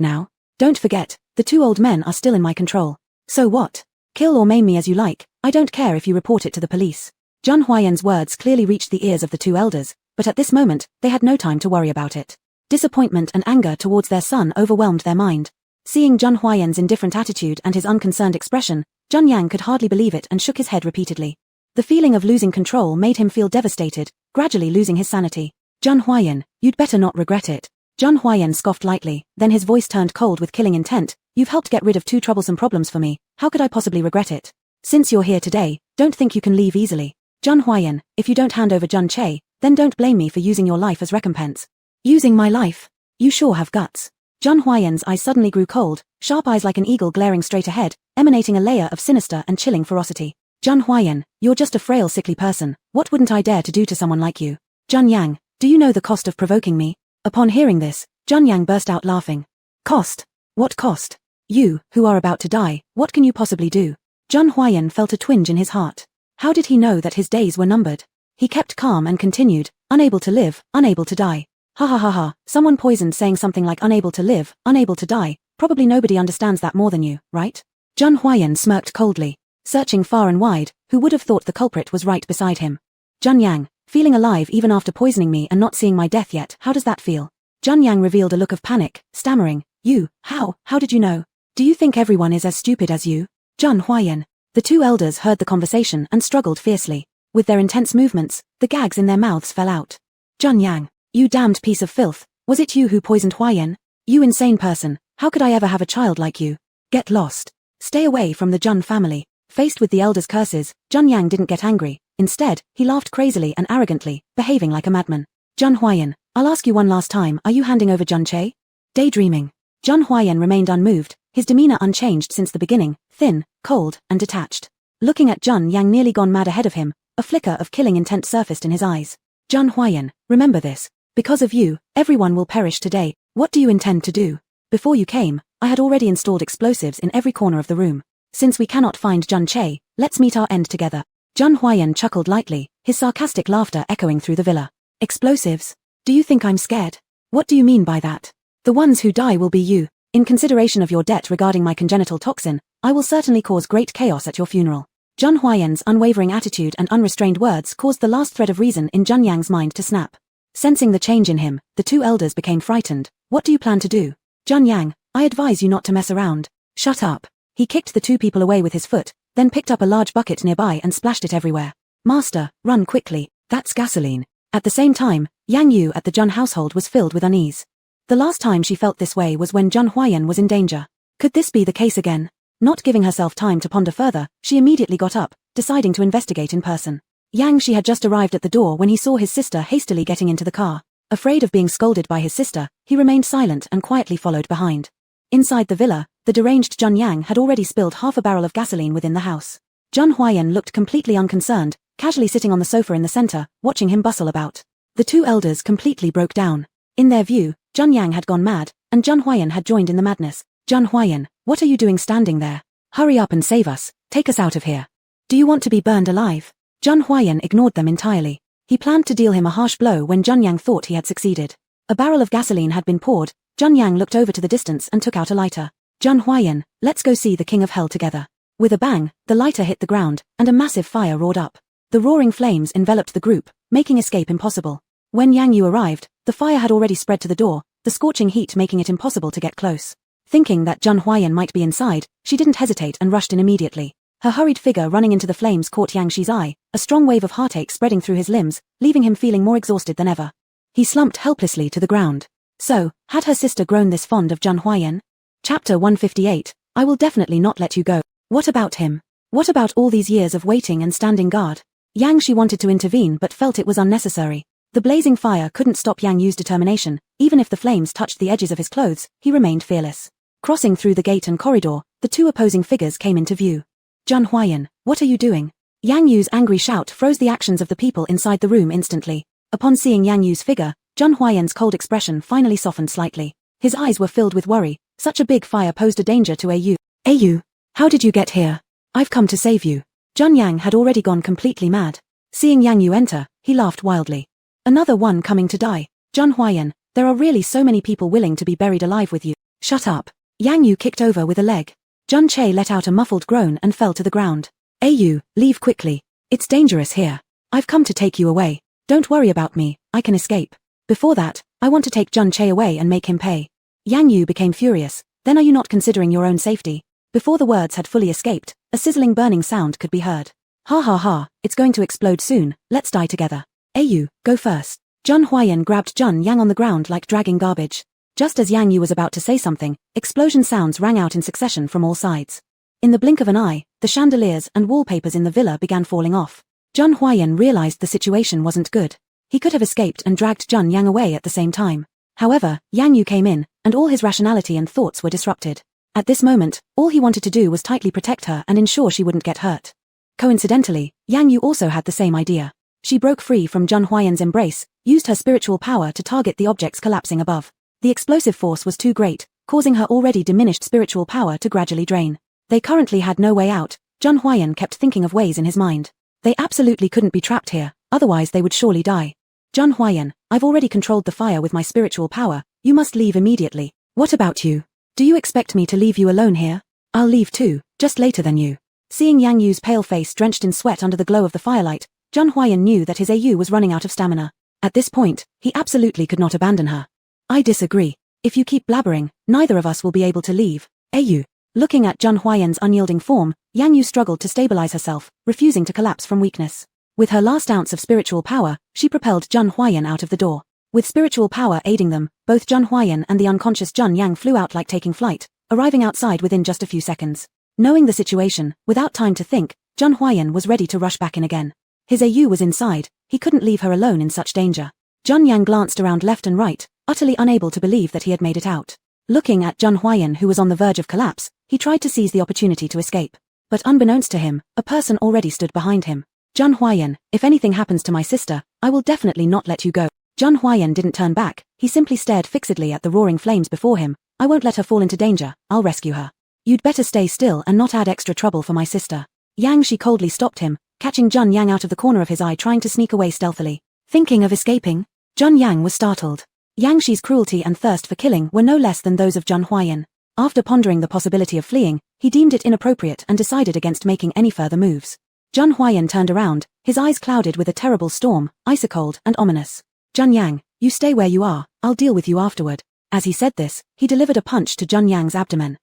now? Don't forget, the two old men are still in my control. So what? Kill or maim me as you like, I don't care if you report it to the police. Jun Huayan's words clearly reached the ears of the two elders, but at this moment, they had no time to worry about it. Disappointment and anger towards their son overwhelmed their mind. Seeing Jun Huayan's indifferent attitude and his unconcerned expression, Jun Yang could hardly believe it and shook his head repeatedly. The feeling of losing control made him feel devastated, gradually losing his sanity. Jun Huayan, you'd better not regret it. Jun Huayan scoffed lightly, then his voice turned cold with killing intent. You've helped get rid of two troublesome problems for me, how could I possibly regret it? Since you're here today, don't think you can leave easily. Jun Huayan, if you don't hand over Jun Che, then don't blame me for using your life as recompense. Using my life? You sure have guts. Jun Huayan's eyes suddenly grew cold, sharp eyes like an eagle glaring straight ahead, emanating a layer of sinister and chilling ferocity. Jun Huayan, you're just a frail sickly person, what wouldn't I dare to do to someone like you? Jun Yang, do you know the cost of provoking me? Upon hearing this, Jun Yang burst out laughing. Cost? What cost? You, who are about to die, what can you possibly do? Jun Huayan felt a twinge in his heart. How did he know that his days were numbered? He kept calm and continued, unable to live, unable to die. Ha ha ha ha, someone poisoned saying something like unable to live, unable to die, probably nobody understands that more than you, right? Jun Huayan smirked coldly. Searching far and wide, who would have thought the culprit was right beside him? Jun Yang, feeling alive even after poisoning me and not seeing my death yet, how does that feel? Jun Yang revealed a look of panic, stammering, you, how did you know? Do you think everyone is as stupid as you? Jun Huayan. The two elders heard the conversation and struggled fiercely. With their intense movements, the gags in their mouths fell out. Jun Yang, you damned piece of filth, was it you who poisoned Huayan? You insane person, how could I ever have a child like you? Get lost. Stay away from the Jun family. Faced with the elders' curses, Jun Yang didn't get angry. Instead, he laughed crazily and arrogantly, behaving like a madman. Jun Huayan, I'll ask you one last time, are you handing over Jun Che? Daydreaming. Jun Huayan remained unmoved, his demeanor unchanged since the beginning, thin, cold, and detached. Looking at Jun Yang nearly gone mad ahead of him, a flicker of killing intent surfaced in his eyes. Jun Huayan, remember this. Because of you, everyone will perish today. What do you intend to do? Before you came, I had already installed explosives in every corner of the room. Since we cannot find Jun Che, let's meet our end together. Jun Huayan chuckled lightly, his sarcastic laughter echoing through the villa. Explosives? Do you think I'm scared? What do you mean by that? The ones who die will be you. In consideration of your debt regarding my congenital toxin, I will certainly cause great chaos at your funeral. Jun Huayan's unwavering attitude and unrestrained words caused the last thread of reason in Jun Yang's mind to snap. Sensing the change in him, the two elders became frightened. What do you plan to do? Jun Yang, I advise you not to mess around. Shut up. He kicked the two people away with his foot, then picked up a large bucket nearby and splashed it everywhere. Master, run quickly, that's gasoline. At the same time, Yang Yu at the Jun household was filled with unease. The last time she felt this way was when Jun Huayan was in danger. Could this be the case again? Not giving herself time to ponder further, she immediately got up, deciding to investigate in person. Yang Shi had just arrived at the door when he saw his sister hastily getting into the car. Afraid of being scolded by his sister, he remained silent and quietly followed behind. Inside the villa, the deranged Jun Yang had already spilled half a barrel of gasoline within the house. Jun Huayan looked completely unconcerned, casually sitting on the sofa in the center, watching him bustle about. The two elders completely broke down. In their view, Jun Yang had gone mad, and Jun Huayan had joined in the madness. Jun Huayan, what are you doing standing there? Hurry up and save us, take us out of here. Do you want to be burned alive? Jun Huayan ignored them entirely. He planned to deal him a harsh blow when Jun Yang thought he had succeeded. A barrel of gasoline had been poured. Jun Yang looked over to the distance and took out a lighter. Jun Huayan, let's go see the King of Hell together. With a bang, the lighter hit the ground, and a massive fire roared up. The roaring flames enveloped the group, making escape impossible. When Yang Yu arrived, the fire had already spread to the door, the scorching heat making it impossible to get close. Thinking that Zheng Huayan might be inside, she didn't hesitate and rushed in immediately. Her hurried figure running into the flames caught Yang Shi's eye, a strong wave of heartache spreading through his limbs, leaving him feeling more exhausted than ever. He slumped helplessly to the ground. So, had her sister grown this fond of Zheng Huayan? Chapter 158, I will definitely not let you go. What about him? What about all these years of waiting and standing guard? Yang Shi wanted to intervene but felt it was unnecessary. The blazing fire couldn't stop Yang Yu's determination, even if the flames touched the edges of his clothes, he remained fearless. Crossing through the gate and corridor, the two opposing figures came into view. Zheng Huayan, what are you doing? Yang Yu's angry shout froze the actions of the people inside the room instantly. Upon seeing Yang Yu's figure, Zheng Huayan's cold expression finally softened slightly. His eyes were filled with worry. Such a big fire posed a danger to Ayu. Ayu, how did you get here? I've come to save you. Zheng Yang had already gone completely mad. Seeing Yang Yu enter, he laughed wildly. Another one coming to die. Zheng Huayan, there are really so many people willing to be buried alive with you. Shut up. Yang Yu kicked over with a leg. Zheng Che let out a muffled groan and fell to the ground. Ayu, leave quickly. It's dangerous here. I've come to take you away. Don't worry about me, I can escape. Before that, I want to take Zheng Che away and make him pay. Yang Yu became furious. Then are you not considering your own safety? Before the words had fully escaped, a sizzling burning sound could be heard. Ha ha ha, it's going to explode soon, let's die together. Ayu, go first. Zheng Huayan grabbed Zheng Yang on the ground like dragging garbage. Just as Yang Yu was about to say something, explosion sounds rang out in succession from all sides. In the blink of an eye, the chandeliers and wallpapers in the villa began falling off. Zheng Huayan realized the situation wasn't good. He could have escaped and dragged Zheng Yang away at the same time. However, Yang Yu came in, and all his rationality and thoughts were disrupted. At this moment, all he wanted to do was tightly protect her and ensure she wouldn't get hurt. Coincidentally, Yang Yu also had the same idea. She broke free from Zheng Huayan's embrace, used her spiritual power to target the objects collapsing above. The explosive force was too great, causing her already diminished spiritual power to gradually drain. They currently had no way out. Zheng Huayan kept thinking of ways in his mind. They absolutely couldn't be trapped here, otherwise they would surely die. Zheng Huayan, I've already controlled the fire with my spiritual power, you must leave immediately. What about you? Do you expect me to leave you alone here? I'll leave too, just later than you. Seeing Yang Yu's pale face drenched in sweat under the glow of the firelight, Zheng Huayan knew that his Ayu was running out of stamina. At this point, he absolutely could not abandon her. I disagree. If you keep blabbering, neither of us will be able to leave. Ayu. Looking at Zheng Huayan's unyielding form, Yang Yu struggled to stabilize herself, refusing to collapse from weakness. With her last ounce of spiritual power, she propelled Zheng Huayan out of the door. With spiritual power aiding them, both Zheng Huayan and the unconscious Zheng Yang flew out like taking flight, arriving outside within just a few seconds. Knowing the situation, without time to think, Zheng Huayan was ready to rush back in again. His Ayu was inside, he couldn't leave her alone in such danger. Zheng Yang glanced around left and right, utterly unable to believe that he had made it out. Looking at Zheng Huayan who was on the verge of collapse, he tried to seize the opportunity to escape. But unbeknownst to him, a person already stood behind him. Zheng Huayan, if anything happens to my sister, I will definitely not let you go. Zheng Huayan didn't turn back, he simply stared fixedly at the roaring flames before him. I won't let her fall into danger, I'll rescue her. You'd better stay still and not add extra trouble for my sister. Yang Shi coldly stopped him, catching Zheng Yang out of the corner of his eye trying to sneak away stealthily. Thinking of escaping? Zheng Yang was startled. Yang Shi's cruelty and thirst for killing were no less than those of Zheng Huayan. After pondering the possibility of fleeing, he deemed it inappropriate and decided against making any further moves. Zheng Huayan turned around, his eyes clouded with a terrible storm, icy-cold and ominous. Zheng Yang, you stay where you are, I'll deal with you afterward. As he said this, he delivered a punch to Zheng Yang's abdomen.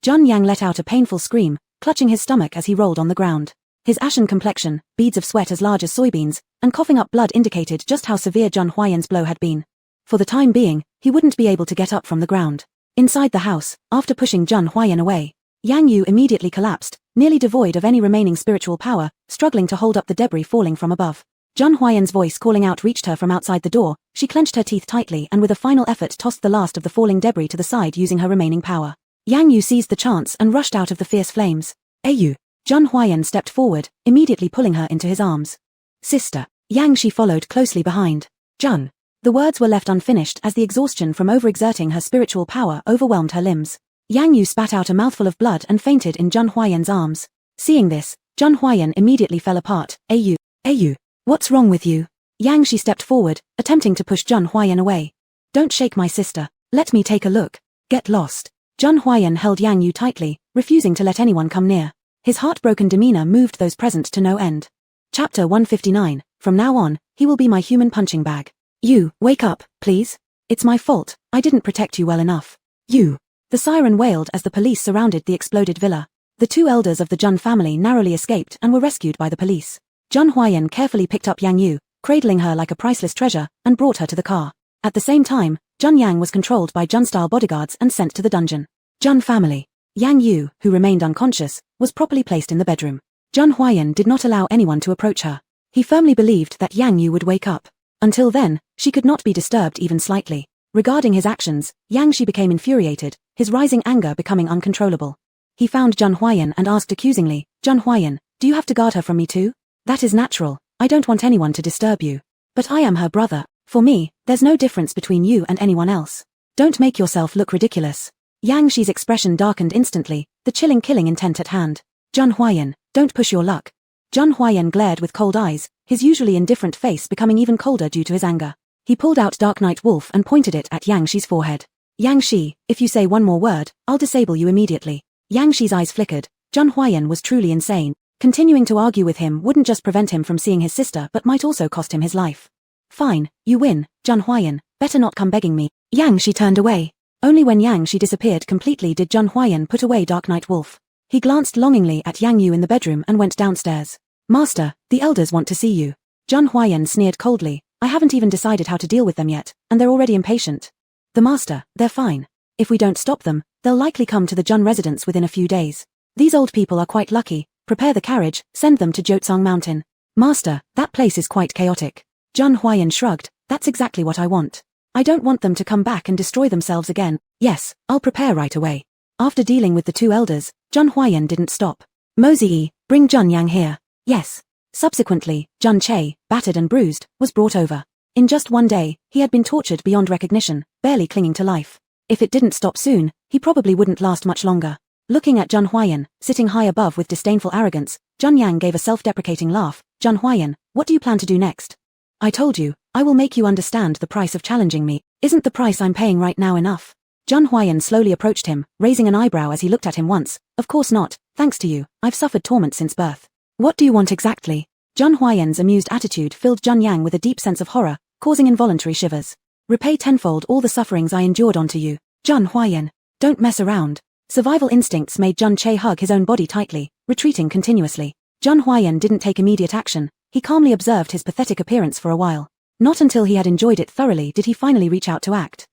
Zheng Yang let out a painful scream, clutching his stomach as he rolled on the ground. His ashen complexion, beads of sweat as large as soybeans, and coughing up blood indicated just how severe Zheng Huayan's blow had been. For the time being, he wouldn't be able to get up from the ground. Inside the house, after pushing Zheng Huayan away, Yang Yu immediately collapsed, nearly devoid of any remaining spiritual power, struggling to hold up the debris falling from above. Zheng Huayan's voice calling out reached her from outside the door. She clenched her teeth tightly and with a final effort tossed the last of the falling debris to the side using her remaining power. Yang Yu seized the chance and rushed out of the fierce flames. Ayu. Zheng Huayan stepped forward, immediately pulling her into his arms. Sister. Yang Shi followed closely behind. Zheng. The words were left unfinished as the exhaustion from overexerting her spiritual power overwhelmed her limbs. Yang Yu spat out a mouthful of blood and fainted in Zheng Huayan's arms. Seeing this, Zheng Huayan immediately fell apart. Ayu. Ayu. What's wrong with you? Yang Shi stepped forward, attempting to push Zheng Huayan away. Don't shake my sister. Let me take a look. Get lost. Zheng Huayan held Yang Yu tightly, refusing to let anyone come near. His heartbroken demeanor moved those present to no end. Chapter 159, from now on, he will be my human punching bag. You, wake up, please. It's my fault, I didn't protect you well enough. You. The siren wailed as the police surrounded the exploded villa. The two elders of the Jun family narrowly escaped and were rescued by the police. Jun Huayan carefully picked up Yang Yu, cradling her like a priceless treasure, and brought her to the car. At the same time, Jun Yang was controlled by Jun-style bodyguards and sent to the dungeon. Jun family. Yang Yu, who remained unconscious, was properly placed in the bedroom. Jun Huayan did not allow anyone to approach her. He firmly believed that Yang Yu would wake up. Until then, she could not be disturbed even slightly. Regarding his actions, Yang Shi became infuriated, his rising anger becoming uncontrollable. He found Jun Huayan and asked accusingly, Jun Huayan, do you have to guard her from me too? That is natural, I don't want anyone to disturb you. But I am her brother. For me, there's no difference between you and anyone else. Don't make yourself look ridiculous. Yang Shi's expression darkened instantly, the chilling killing intent at hand. Jun Huayan, don't push your luck. Jun Huayan glared with cold eyes, his usually indifferent face becoming even colder due to his anger. He pulled out Dark Night Wolf and pointed it at Yang Shi's forehead. Yang Shi, if you say one more word, I'll disable you immediately. Yang Shi's eyes flickered. Jun Huayan was truly insane. Continuing to argue with him wouldn't just prevent him from seeing his sister but might also cost him his life. Fine, you win, Jun Huayan, better not come begging me. Yang Shi turned away. Only when Yang Shi disappeared completely did Jun Huayan put away Dark Night Wolf. He glanced longingly at Yang Yu in the bedroom and went downstairs. Master, the elders want to see you. Jun Huayan sneered coldly, I haven't even decided how to deal with them yet, and they're already impatient. The master, they're fine. If we don't stop them, they'll likely come to the Jun residence within a few days. These old people are quite lucky, prepare the carriage, send them to Jotsang Mountain. Master, that place is quite chaotic. Jun Huayan shrugged, that's exactly what I want. I don't want them to come back and destroy themselves again. Yes, I'll prepare right away. After dealing with the two elders, Jun Huayan didn't stop. Mosey, bring Jun Yang here. Yes. Subsequently, Jun Che, battered and bruised, was brought over. In just one day, he had been tortured beyond recognition, barely clinging to life. If it didn't stop soon, he probably wouldn't last much longer. Looking at Jun Huayan, sitting high above with disdainful arrogance, Jun Yang gave a self-deprecating laugh. Jun Huayan, what do you plan to do next? I told you, I will make you understand the price of challenging me. Isn't the price I'm paying right now enough? Jun Huayan slowly approached him, raising an eyebrow as he looked at him once. Of course not, thanks to you, I've suffered torment since birth. What do you want exactly? Jun Huayan's amused attitude filled Jun Yang with a deep sense of horror, causing involuntary shivers. Repay tenfold all the sufferings I endured onto you. Jun Huayan, don't mess around. Survival instincts made Jun Che hug his own body tightly, retreating continuously. Jun Huayan didn't take immediate action, he calmly observed his pathetic appearance for a while. Not until he had enjoyed it thoroughly did he finally reach out to act.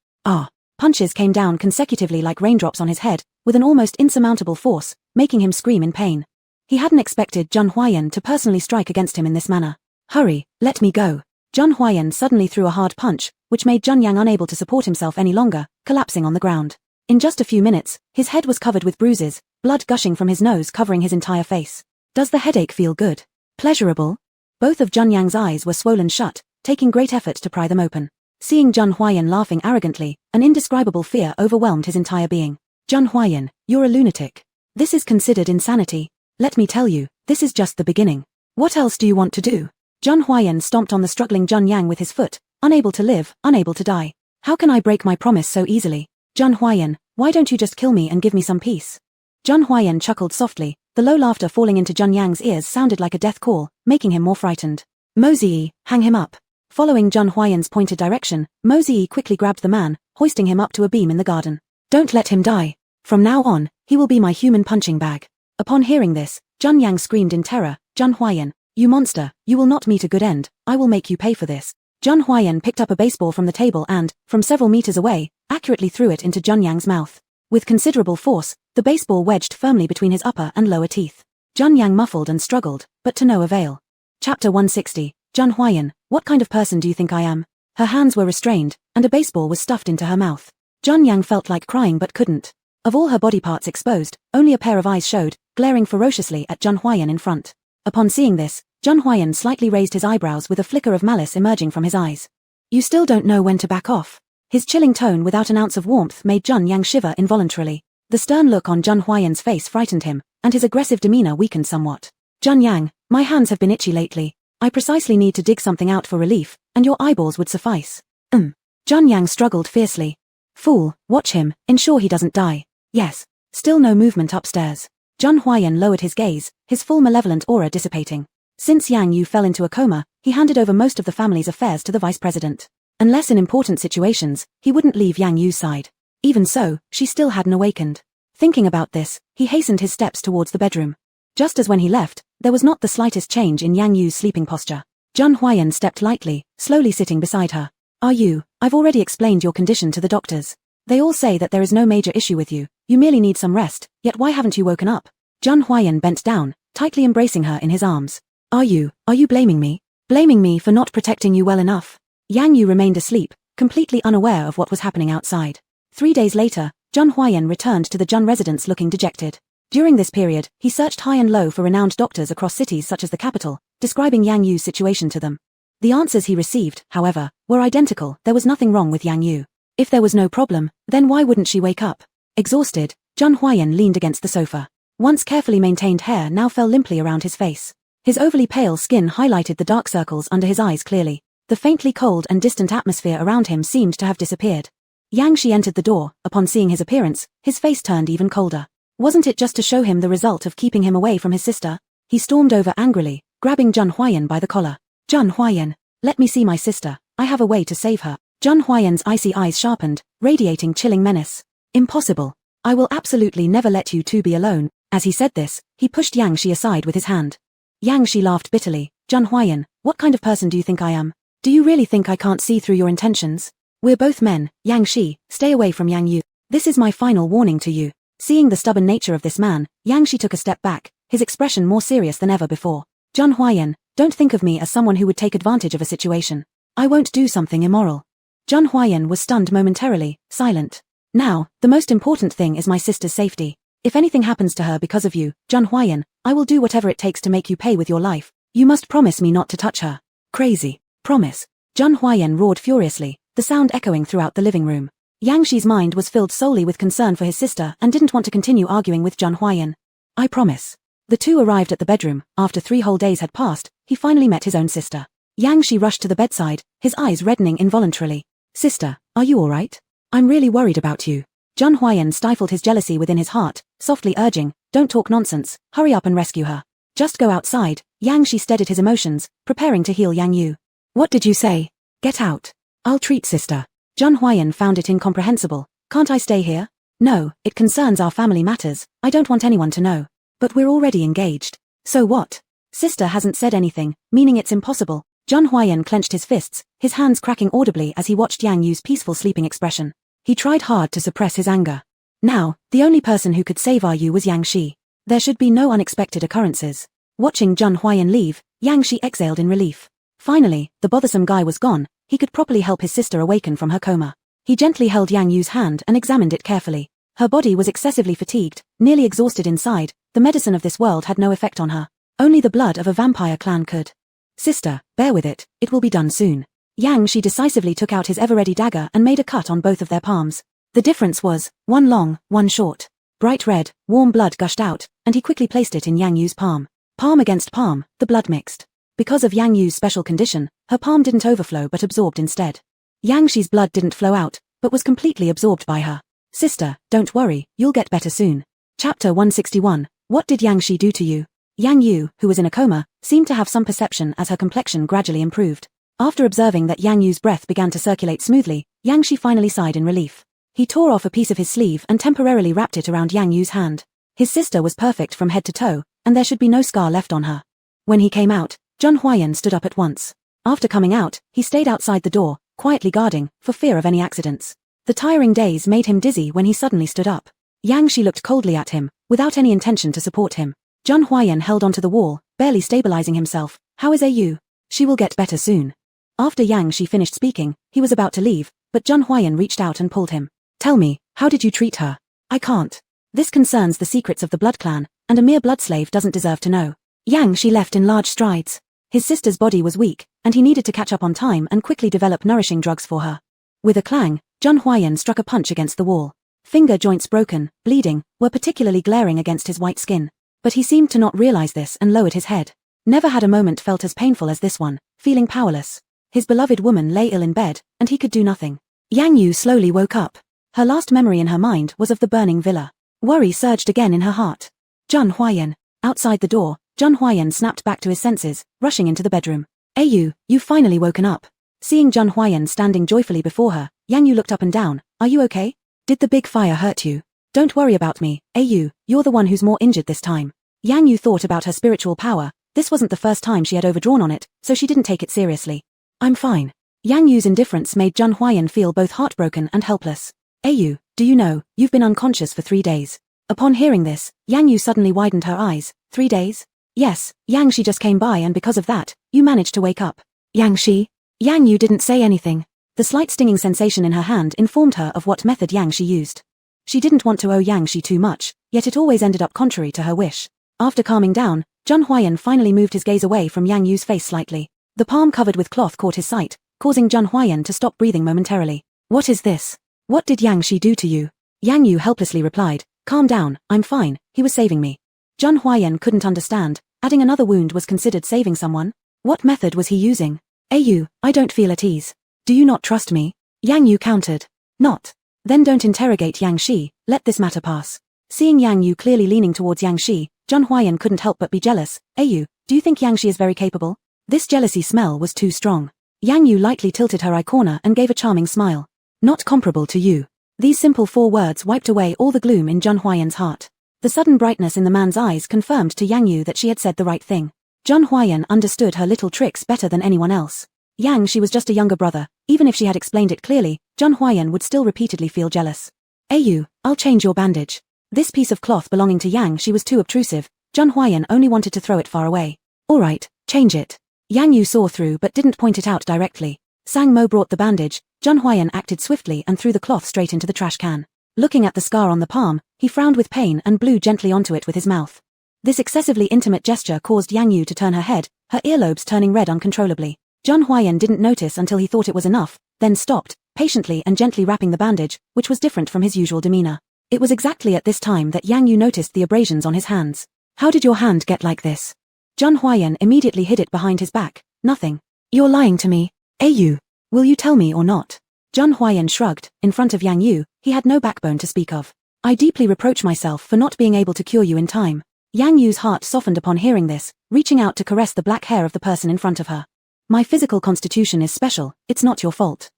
Punches came down consecutively like raindrops on his head, with an almost insurmountable force, making him scream in pain. He hadn't expected Jun Huayan to personally strike against him in this manner. Hurry, let me go. Jun Huayan suddenly threw a hard punch, which made Jun Yang unable to support himself any longer, collapsing on the ground. In just a few minutes, his head was covered with bruises, blood gushing from his nose covering his entire face. Does the headache feel good? Pleasurable? Both of Jun Yang's eyes were swollen shut, taking great effort to pry them open. Seeing Jun Huayan laughing arrogantly, an indescribable fear overwhelmed his entire being. Jun Huayan, you're a lunatic. This is considered insanity. Let me tell you, this is just the beginning. What else do you want to do? Jun Huayan stomped on the struggling Jun Yang with his foot, unable to live, unable to die. How can I break my promise so easily? Jun Huayan, why don't you just kill me and give me some peace? Jun Huayan chuckled softly, the low laughter falling into Jun Yang's ears sounded like a death call, making him more frightened. Mosey, hang him up. Following Jun Huayan's pointed direction, Mosey quickly grabbed the man, hoisting him up to a beam in the garden. Don't let him die. From now on, he will be my human punching bag. Upon hearing this, Jun Yang screamed in terror, Jun Huayan, you monster, you will not meet a good end, I will make you pay for this. Jun Huayan picked up a baseball from the table and, from several meters away, accurately threw it into Jun Yang's mouth. With considerable force, the baseball wedged firmly between his upper and lower teeth. Jun Yang muffled and struggled, but to no avail. Chapter 160, Jun Huayan, what kind of person do you think I am? Her hands were restrained, and a baseball was stuffed into her mouth. Jun Yang felt like crying but couldn't. Of all her body parts exposed, only a pair of eyes showed, glaring ferociously at Jun Huayan in front. Upon seeing this, Jun Huayan slightly raised his eyebrows with a flicker of malice emerging from his eyes. You still don't know when to back off. His chilling tone without an ounce of warmth made Jun Yang shiver involuntarily. The stern look on Jun Huayan's face frightened him, and his aggressive demeanor weakened somewhat. Jun Yang, my hands have been itchy lately. I precisely need to dig something out for relief, and your eyeballs would suffice. Jun Yang struggled fiercely. Fool, watch him, ensure he doesn't die. Yes. Still no movement upstairs. Jun Huayan lowered his gaze, his full malevolent aura dissipating. Since Yang Yu fell into a coma, he handed over most of the family's affairs to the vice president. Unless in important situations, he wouldn't leave Yang Yu's side. Even so, she still hadn't awakened. Thinking about this, he hastened his steps towards the bedroom. Just as when he left, there was not the slightest change in Yang Yu's sleeping posture. Zhang Huayan stepped lightly, slowly sitting beside her. I've already explained your condition to the doctors. They all say that there is no major issue with you, you merely need some rest, yet why haven't you woken up? Zhang Huayan bent down, tightly embracing her in his arms. Are you blaming me? Blaming me for not protecting you well enough? Yang Yu remained asleep, completely unaware of what was happening outside. 3 days later, Zhang Huayan returned to the Zhang residence looking dejected. During this period, he searched high and low for renowned doctors across cities such as the capital, describing Yang Yu's situation to them. The answers he received, however, were identical. There was nothing wrong with Yang Yu. If there was no problem, then why wouldn't she wake up? Exhausted, Zhang Huayan leaned against the sofa. Once carefully maintained hair now fell limply around his face. His overly pale skin highlighted the dark circles under his eyes clearly. The faintly cold and distant atmosphere around him seemed to have disappeared. Yang Shi entered the door. Upon seeing his appearance, his face turned even colder. Wasn't it just to show him the result of keeping him away from his sister? He stormed over angrily, grabbing Zhang Huayan by the collar. Zhang Huayan, let me see my sister, I have a way to save her. Zhang Huayan's icy eyes sharpened, radiating chilling menace. Impossible. I will absolutely never let you two be alone. As he said this, he pushed Yang Shi aside with his hand. Yang Shi laughed bitterly. Zhang Huayan, what kind of person do you think I am? Do you really think I can't see through your intentions? We're both men, Yang Shi, stay away from Yang Yu. This is my final warning to you. Seeing the stubborn nature of this man, Yang Shi took a step back, his expression more serious than ever before. Zhang Huayan, don't think of me as someone who would take advantage of a situation. I won't do something immoral. Zhang Huayan was stunned momentarily, silent. Now, the most important thing is my sister's safety. If anything happens to her because of you, Zhang Huayan, I will do whatever it takes to make you pay with your life. You must promise me not to touch her. Crazy. Promise. Zhang Huayan roared furiously, the sound echoing throughout the living room. Yang Shi's mind was filled solely with concern for his sister and didn't want to continue arguing with Zhang Huayan. I promise. The two arrived at the bedroom. After 3 whole days had passed, he finally met his own sister. Yang Shi rushed to the bedside, his eyes reddening involuntarily. Sister, are you alright? I'm really worried about you. Zhang Huayan stifled his jealousy within his heart, softly urging, don't talk nonsense, hurry up and rescue her. Just go outside. Yang Shi steadied his emotions, preparing to heal Yang Yu. What did you say? Get out. I'll treat sister. Zhang Huayan found it incomprehensible. Can't I stay here? No, it concerns our family matters, I don't want anyone to know. But we're already engaged. So what? Sister hasn't said anything, meaning it's impossible. Zhang Huayan clenched his fists, his hands cracking audibly as he watched Yang Yu's peaceful sleeping expression. He tried hard to suppress his anger. Now, the only person who could save Yu was Yang Shi. There should be no unexpected occurrences. Watching Zhang Huayan leave, Yang Shi exhaled in relief. Finally, the bothersome guy was gone. He could properly help his sister awaken from her coma. He gently held Yang Yu's hand and examined it carefully. Her body was excessively fatigued, nearly exhausted inside. The medicine of this world had no effect on her. Only the blood of a vampire clan could. Sister, bear with it, it will be done soon. Yang Shi decisively took out his ever-ready dagger and made a cut on both of their palms. The difference was, one long, one short. Bright red, warm blood gushed out, and he quickly placed it in Yang Yu's palm. Palm against palm, the blood mixed. Because of Yang Yu's special condition, her palm didn't overflow but absorbed instead. Yang Shi's blood didn't flow out, but was completely absorbed by her. Sister, don't worry, you'll get better soon. Chapter 161, What did Yang Shi do to you? Yang Yu, who was in a coma, seemed to have some perception as her complexion gradually improved. After observing that Yang Yu's breath began to circulate smoothly, Yang Shi finally sighed in relief. He tore off a piece of his sleeve and temporarily wrapped it around Yang Yu's hand. His sister was perfect from head to toe, and there should be no scar left on her. When he came out, Zhang Huayan stood up at once. After coming out, he stayed outside the door, quietly guarding, for fear of any accidents. The tiring days made him dizzy when he suddenly stood up. Yang Shi looked coldly at him, without any intention to support him. Zhang Huayan held onto the wall, barely stabilizing himself. How is Yu? She will get better soon. After Yang Shi finished speaking, he was about to leave, but Zhang Huayan reached out and pulled him. Tell me, how did you treat her? I can't. This concerns the secrets of the blood clan, and a mere blood slave doesn't deserve to know. Yang Shi left in large strides. His sister's body was weak, and he needed to catch up on time and quickly develop nourishing drugs for her. With a clang, Zhang Huayan struck a punch against the wall. Finger joints broken, bleeding, were particularly glaring against his white skin. But he seemed to not realize this and lowered his head. Never had a moment felt as painful as this one, feeling powerless. His beloved woman lay ill in bed, and he could do nothing. Yang Yu slowly woke up. Her last memory in her mind was of the burning villa. Worry surged again in her heart. Zhang Huayan. Outside the door, Zhang Huayan snapped back to his senses, rushing into the bedroom. You've finally woken up. Seeing Zheng Huayan standing joyfully before her, Yang Yu looked up and down. Are you okay? Did the big fire hurt you? Don't worry about me, Yu, you're the one who's more injured this time. Yang Yu thought about her spiritual power. This wasn't the first time she had overdrawn on it, so she didn't take it seriously. I'm fine. Yang Yu's indifference made Zheng Huayan feel both heartbroken and helpless. Yu, do you know, you've been unconscious for 3 days. Upon hearing this, Yang Yu suddenly widened her eyes. 3 days? Yes, Yang Shi just came by and because of that, you managed to wake up. Yang Shi? Yang Yu didn't say anything. The slight stinging sensation in her hand informed her of what method Yang Shi used. She didn't want to owe Yang Shi too much, yet it always ended up contrary to her wish. After calming down, Zheng Huayan finally moved his gaze away from Yang Yu's face slightly. The palm covered with cloth caught his sight, causing Zheng Huayan to stop breathing momentarily. What is this? What did Yang Shi do to you? Yang Yu helplessly replied, calm down, I'm fine, he was saving me. Zheng Huayan couldn't understand, adding another wound was considered saving someone? What method was he using? Yu, I don't feel at ease. Do you not trust me? Yang Yu countered. Not. Then don't interrogate Yang Shi, let this matter pass. Seeing Yang Yu clearly leaning towards Yang Shi, Zheng Huayan couldn't help but be jealous. Yu, do you think Yang Shi is very capable? This jealousy smell was too strong. Yang Yu lightly tilted her eye corner and gave a charming smile. Not comparable to you. These simple 4 words wiped away all the gloom in Zheng Huayan's heart. The sudden brightness in the man's eyes confirmed to Yang Yu that she had said the right thing. Zheng Huayan understood her little tricks better than anyone else. Yang Shi was just a younger brother. Even if she had explained it clearly, Zheng Huayan would still repeatedly feel jealous. Yu, I'll change your bandage. This piece of cloth belonging to Yang Shi was too obtrusive. Zheng Huayan only wanted to throw it far away. Alright, change it. Yang Yu saw through but didn't point it out directly. Sang Mo brought the bandage. Zheng Huayan acted swiftly and threw the cloth straight into the trash can. Looking at the scar on the palm, he frowned with pain and blew gently onto it with his mouth. This excessively intimate gesture caused Yang Yu to turn her head, her earlobes turning red uncontrollably. Zheng Huayan didn't notice until he thought it was enough, then stopped, patiently and gently wrapping the bandage, which was different from his usual demeanor. It was exactly at this time that Yang Yu noticed the abrasions on his hands. How did your hand get like this? Zheng Huayan immediately hid it behind his back. Nothing. You're lying to me. Yu, will you tell me or not? Zheng Huayan shrugged. In front of Yang Yu, he had no backbone to speak of. I deeply reproach myself for not being able to cure you in time. Yang Yu's heart softened upon hearing this, reaching out to caress the black hair of the person in front of her. My physical constitution is special, it's not your fault.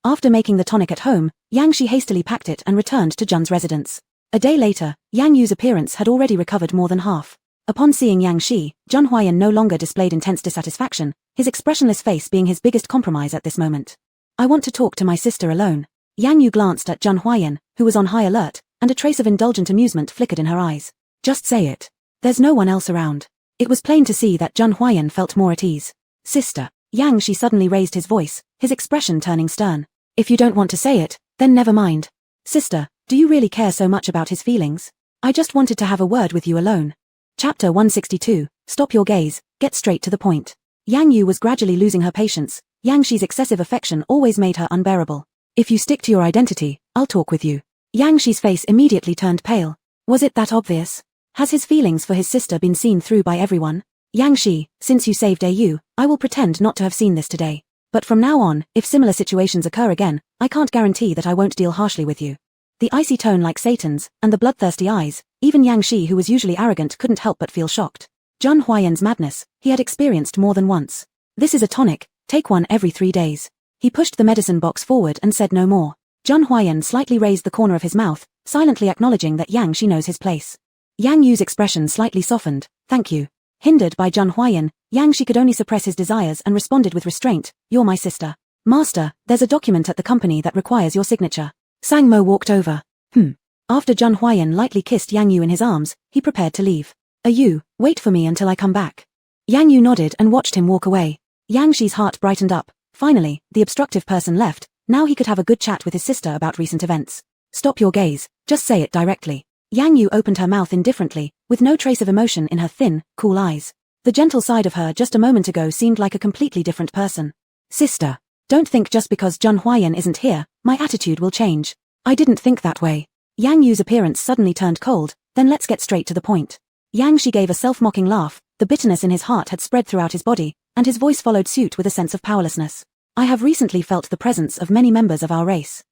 After making the tonic at home, Yang Shi hastily packed it and returned to Zheng's residence. A day later, Yang Yu's appearance had already recovered more than half. Upon seeing Yang Shi, Zheng Huayan no longer displayed intense dissatisfaction, his expressionless face being his biggest compromise at this moment. I want to talk to my sister alone. Yang Yu glanced at Zheng Huayan, who was on high alert, and a trace of indulgent amusement flickered in her eyes. Just say it. There's no one else around. It was plain to see that Zheng Huayan felt more at ease. Sister. Yang Shi suddenly raised his voice, his expression turning stern. If you don't want to say it, then never mind. Sister, do you really care so much about his feelings? I just wanted to have a word with you alone. Chapter 162, Stop your gaze, get straight to the point. Yang Yu was gradually losing her patience. Yang Shi's excessive affection always made her unbearable. If you stick to your identity, I'll talk with you. Yang Shi's face immediately turned pale. Was it that obvious? Has his feelings for his sister been seen through by everyone? Yang Shi, since you saved Yu, I will pretend not to have seen this today. But from now on, if similar situations occur again, I can't guarantee that I won't deal harshly with you. The icy tone like Satan's, and the bloodthirsty eyes, even Yang Shi who was usually arrogant couldn't help but feel shocked. Zheng Huayan's madness, he had experienced more than once. This is a tonic, take one every 3 days. He pushed the medicine box forward and said no more. Zheng Huayan slightly raised the corner of his mouth, silently acknowledging that Yang Shi knows his place. Yang Yu's expression slightly softened. Thank you. Hindered by Zheng Huayan, Yang Shi could only suppress his desires and responded with restraint. You're my sister. Master, there's a document at the company that requires your signature. Sang Mo walked over. After Zheng Huayan lightly kissed Yang Yu in his arms, he prepared to leave. Yu, wait for me until I come back. Yang Yu nodded and watched him walk away. Yang Shi's heart brightened up. Finally, the obstructive person left. Now he could have a good chat with his sister about recent events. Stop your gaze, just say it directly. Yang Yu opened her mouth indifferently, with no trace of emotion in her thin, cool eyes. The gentle side of her just a moment ago seemed like a completely different person. Sister, don't think just because Zheng Huayan isn't here, my attitude will change. I didn't think that way. Yang Yu's appearance suddenly turned cold, then let's get straight to the point. Yang Shi gave a self-mocking laugh, the bitterness in his heart had spread throughout his body, and his voice followed suit with a sense of powerlessness. I have recently felt the presence of many members of our race.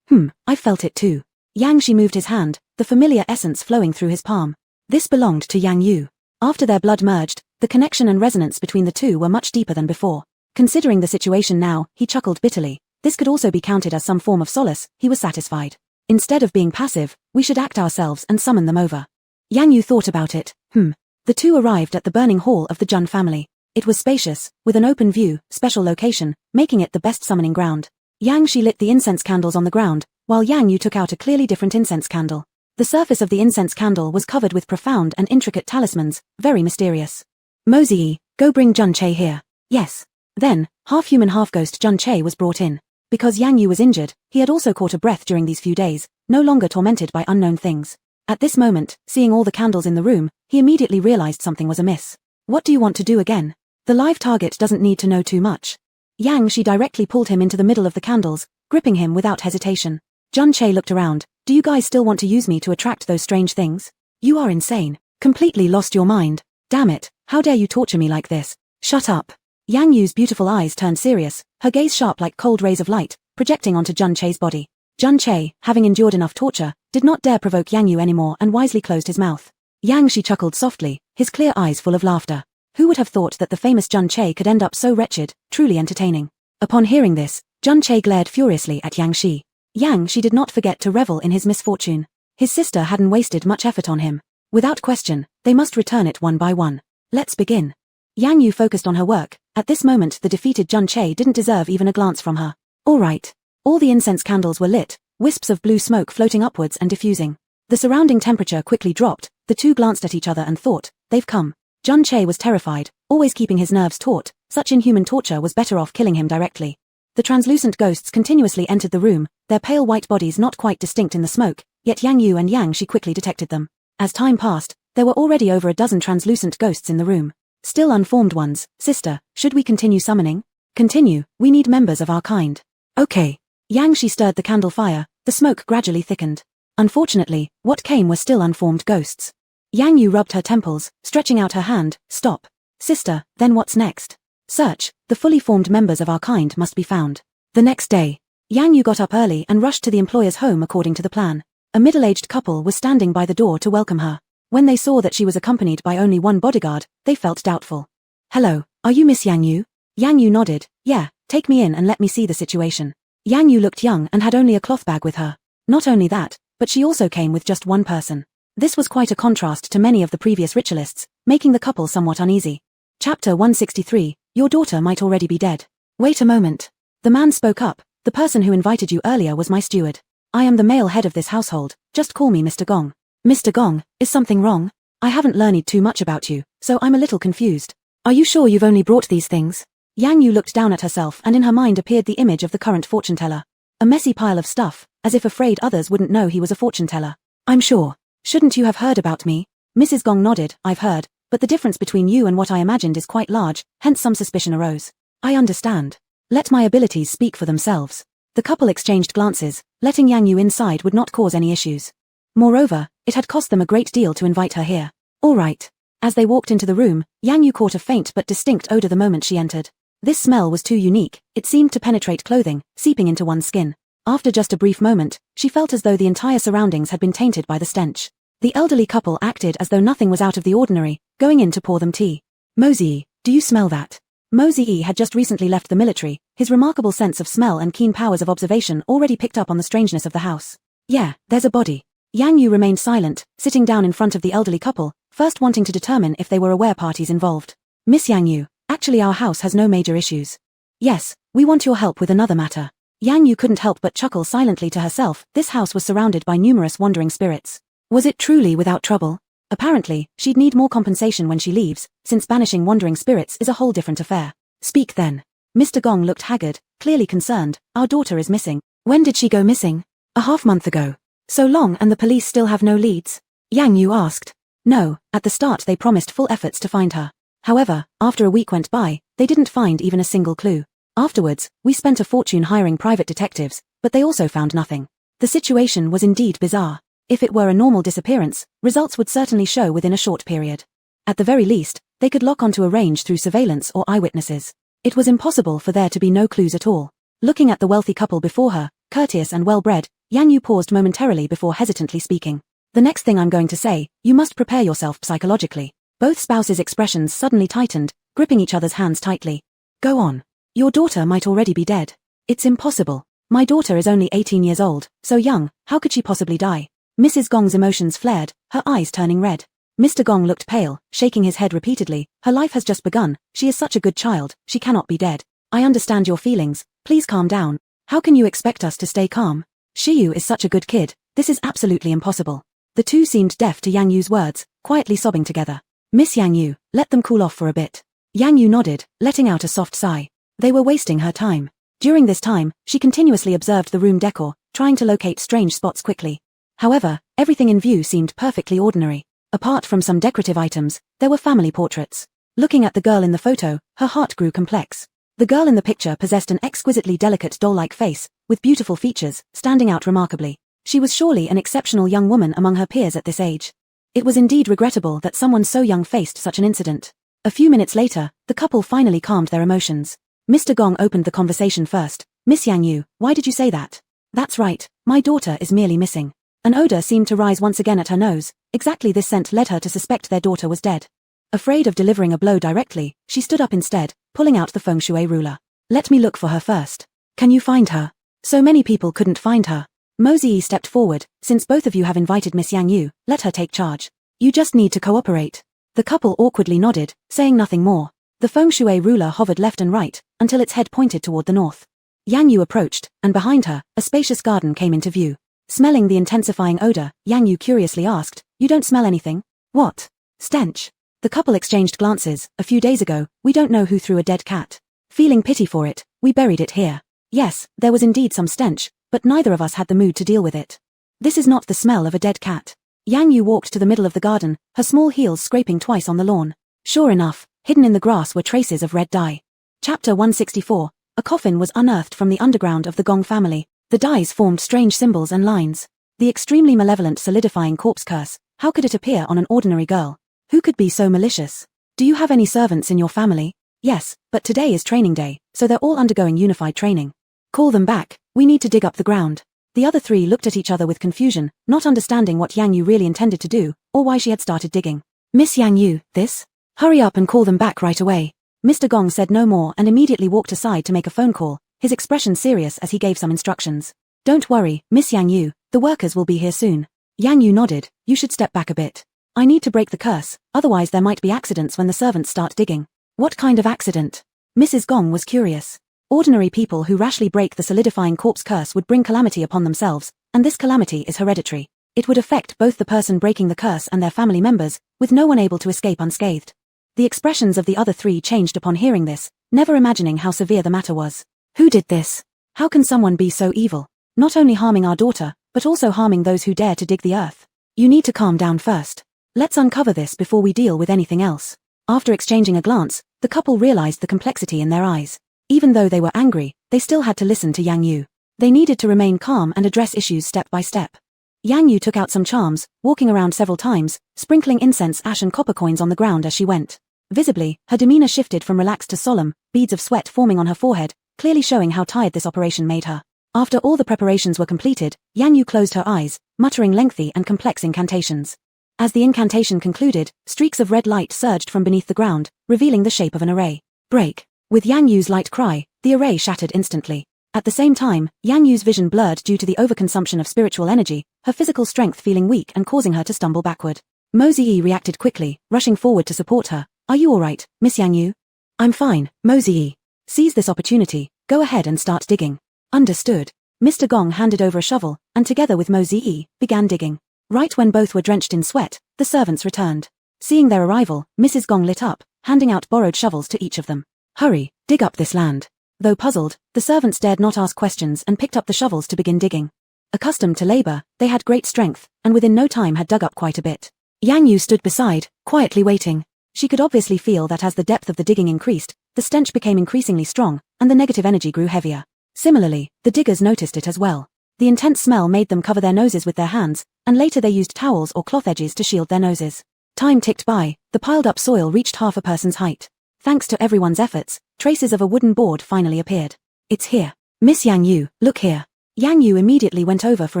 I felt it too. Yang Shi moved his hand, the familiar essence flowing through his palm. This belonged to Yang Yu. After their blood merged, the connection and resonance between the two were much deeper than before. Considering the situation now, he chuckled bitterly. This could also be counted as some form of solace, he was satisfied. Instead of being passive, we should act ourselves and summon them over. Yang Yu thought about it. The two arrived at the burning hall of the Jun family. It was spacious, with an open view, special location, making it the best summoning ground. Yang Shi lit the incense candles on the ground, while Yang Yu took out a clearly different incense candle. The surface of the incense candle was covered with profound and intricate talismans, very mysterious. Mosey, go bring Jun Che here. Yes. Then, half-human half-ghost Jun Che was brought in. Because Yang Yu was injured, he had also caught a breath during these few days, no longer tormented by unknown things. At this moment, seeing all the candles in the room, he immediately realized something was amiss. What do you want to do again? The live target doesn't need to know too much. Yang Shi directly pulled him into the middle of the candles, gripping him without hesitation. Jun Che looked around. Do you guys still want to use me to attract those strange things? You are insane. Completely lost your mind. Damn it, how dare you torture me like this? Shut up. Yang Yu's beautiful eyes turned serious, her gaze sharp like cold rays of light, projecting onto Jun Che's body. Jun Che, having endured enough torture, did not dare provoke Yang Yu anymore and wisely closed his mouth. Yang Shi chuckled softly, his clear eyes full of laughter. Who would have thought that the famous Jun Che could end up so wretched, truly entertaining? Upon hearing this, Jun Che glared furiously at Yang Shi. Yang Shi did not forget to revel in his misfortune. His sister hadn't wasted much effort on him. Without question, they must return it one by one. Let's begin. Yang Yu focused on her work. At this moment the defeated Jun Che didn't deserve even a glance from her. All right. All the incense candles were lit, wisps of blue smoke floating upwards and diffusing. The surrounding temperature quickly dropped, the two glanced at each other and thought, they've come. Jun Che was terrified, always keeping his nerves taut, such inhuman torture was better off killing him directly. The translucent ghosts continuously entered the room, their pale white bodies not quite distinct in the smoke, yet Yang Yu and Yang Shi quickly detected them. As time passed, there were already over a dozen translucent ghosts in the room. Still unformed ones. Sister, should we continue summoning? Continue, we need members of our kind. Okay. Yang Shi stirred the candle fire, the smoke gradually thickened. Unfortunately, what came were still unformed ghosts. Yang Yu rubbed her temples, stretching out her hand. Stop. Sister, then what's next? Search, the fully formed members of our kind must be found. The next day, Yang Yu got up early and rushed to the employer's home according to the plan. A middle-aged couple was standing by the door to welcome her. When they saw that she was accompanied by only one bodyguard, they felt doubtful. Hello, are you Miss Yang Yu? Yang Yu nodded. Yeah, take me in and let me see the situation. Yang Yu looked young and had only a cloth bag with her. Not only that, but she also came with just one person. This was quite a contrast to many of the previous ritualists, making the couple somewhat uneasy. Chapter 163, Your daughter might already be dead. Wait a moment. The man spoke up. The person who invited you earlier was my steward. I am the male head of this household, just call me Mr. Gong. Mr. Gong, is something wrong? I haven't learned too much about you, so I'm a little confused. Are you sure you've only brought these things? Yang Yu looked down at herself and in her mind appeared the image of the current fortune teller. A messy pile of stuff, as if afraid others wouldn't know he was a fortune teller. I'm sure. Shouldn't you have heard about me? Mrs. Gong nodded. I've heard, but the difference between you and what I imagined is quite large, hence some suspicion arose. I understand. Let my abilities speak for themselves. The couple exchanged glances. Letting Yang Yu inside would not cause any issues. Moreover, it had cost them a great deal to invite her here. All right. As they walked into the room, Yang Yu caught a faint but distinct odor the moment she entered. This smell was too unique, it seemed to penetrate clothing, seeping into one's skin. After just a brief moment, she felt as though the entire surroundings had been tainted by the stench. The elderly couple acted as though nothing was out of the ordinary, going in to pour them tea. Mosey, do you smell that? Mosey had just recently left the military, his remarkable sense of smell and keen powers of observation already picked up on the strangeness of the house. Yeah, there's a body. Yang Yu remained silent, sitting down in front of the elderly couple, first wanting to determine if they were aware parties involved. Miss Yang Yu, actually our house has no major issues. Yes, we want your help with another matter. Yang Yu couldn't help but chuckle silently to herself. This house was surrounded by numerous wandering spirits. Was it truly without trouble? Apparently, she'd need more compensation when she leaves, since banishing wandering spirits is a whole different affair. Speak then. Mr. Gong looked haggard, clearly concerned. Our daughter is missing. When did she go missing? A half-month ago. So long and the police still have no leads? Yang Yu asked. No, at the start they promised full efforts to find her. However, after a week went by, they didn't find even a single clue. Afterwards, we spent a fortune hiring private detectives, but they also found nothing. The situation was indeed bizarre. If it were a normal disappearance, results would certainly show within a short period. At the very least, they could lock onto a range through surveillance or eyewitnesses. It was impossible for there to be no clues at all. Looking at the wealthy couple before her, courteous and well-bred, Yang Yu paused momentarily before hesitantly speaking. The next thing I'm going to say, you must prepare yourself psychologically. Both spouses' expressions suddenly tightened, gripping each other's hands tightly. Go on. Your daughter might already be dead. It's impossible. My daughter is only 18 years old, so young, how could she possibly die? Mrs. Gong's emotions flared, her eyes turning red. Mr. Gong looked pale, shaking his head repeatedly. Her life has just begun, she is such a good child, she cannot be dead. I understand your feelings, please calm down. How can you expect us to stay calm? Shiyu is such a good kid, this is absolutely impossible. The two seemed deaf to Yang Yu's words, quietly sobbing together. Miss Yang Yu, let them cool off for a bit. Yang Yu nodded, letting out a soft sigh. They were wasting her time. During this time, she continuously observed the room decor, trying to locate strange spots quickly. However, everything in view seemed perfectly ordinary. Apart from some decorative items, there were family portraits. Looking at the girl in the photo, her heart grew complex. The girl in the picture possessed an exquisitely delicate doll-like face, with beautiful features, standing out remarkably. She was surely an exceptional young woman among her peers at this age. It was indeed regrettable that someone so young faced such an incident. A few minutes later, the couple finally calmed their emotions. Mr. Gong opened the conversation first. Miss Yang Yu, why did you say that? That's right, my daughter is merely missing. An odor seemed to rise once again at her nose. Exactly this scent led her to suspect their daughter was dead. Afraid of delivering a blow directly, she stood up instead, pulling out the feng shui ruler. Let me look for her first. Can you find her? So many people couldn't find her. Mosey stepped forward. Since both of you have invited Miss Yang Yu, let her take charge. You just need to cooperate. The couple awkwardly nodded, saying nothing more. The feng shui ruler hovered left and right, until its head pointed toward the north. Yang Yu approached, and behind her, a spacious garden came into view. Smelling the intensifying odor, Yang Yu curiously asked, you don't smell anything? What? Stench. The couple exchanged glances. A few days ago, we don't know who threw a dead cat. Feeling pity for it, we buried it here. Yes, there was indeed some stench, but neither of us had the mood to deal with it. This is not the smell of a dead cat. Yang Yu walked to the middle of the garden, her small heels scraping twice on the lawn. Sure enough, hidden in the grass were traces of red dye. Chapter 164. A coffin was unearthed from the underground of the Gong family. The dyes formed strange symbols and lines. The extremely malevolent solidifying corpse curse. How could it appear on an ordinary girl? Who could be so malicious? Do you have any servants in your family? Yes, but today is training day, so they're all undergoing unified training. Call them back, we need to dig up the ground. The other three looked at each other with confusion, not understanding what Yang Yu really intended to do, or why she had started digging. Miss Yang Yu, this? Hurry up and call them back right away. Mr. Gong said no more and immediately walked aside to make a phone call, his expression serious as he gave some instructions. Don't worry, Miss Yang Yu, the workers will be here soon. Yang Yu nodded. You should step back a bit. I need to break the curse, otherwise there might be accidents when the servants start digging. What kind of accident? Mrs. Gong was curious. Ordinary people who rashly break the solidifying corpse curse would bring calamity upon themselves, and this calamity is hereditary. It would affect both the person breaking the curse and their family members, with no one able to escape unscathed. The expressions of the other three changed upon hearing this, never imagining how severe the matter was. Who did this? How can someone be so evil? Not only harming our daughter, but also harming those who dare to dig the earth. You need to calm down first. Let's uncover this before we deal with anything else. After exchanging a glance, the couple realized the complexity in their eyes. Even though they were angry, they still had to listen to Yang Yu. They needed to remain calm and address issues step by step. Yang Yu took out some charms, walking around several times, sprinkling incense, ash and copper coins on the ground as she went. Visibly, her demeanor shifted from relaxed to solemn, beads of sweat forming on her forehead, clearly showing how tired this operation made her. After all the preparations were completed, Yang Yu closed her eyes, muttering lengthy and complex incantations. As the incantation concluded, streaks of red light surged from beneath the ground, revealing the shape of an array. Break. With Yang Yu's light cry, the array shattered instantly. At the same time, Yang Yu's vision blurred due to the overconsumption of spiritual energy, her physical strength feeling weak and causing her to stumble backward. Mosey reacted quickly, rushing forward to support her. Are you alright, Miss Yang Yu? I'm fine, Mosey. Seize this opportunity, go ahead and start digging. Understood. Mr. Gong handed over a shovel, and together with Mosey, began digging. Right when both were drenched in sweat, the servants returned. Seeing their arrival, Mrs. Gong lit up, handing out borrowed shovels to each of them. Hurry, dig up this land. Though puzzled, the servants dared not ask questions and picked up the shovels to begin digging. Accustomed to labor, they had great strength, and within no time had dug up quite a bit. Yang Yu stood beside, quietly waiting. She could obviously feel that as the depth of the digging increased, the stench became increasingly strong, and the negative energy grew heavier. Similarly, the diggers noticed it as well. The intense smell made them cover their noses with their hands, and later they used towels or cloth edges to shield their noses. Time ticked by, the piled-up soil reached half a person's height. Thanks to everyone's efforts, traces of a wooden board finally appeared. It's here. Miss Yang Yu, look here. Yang Yu immediately went over for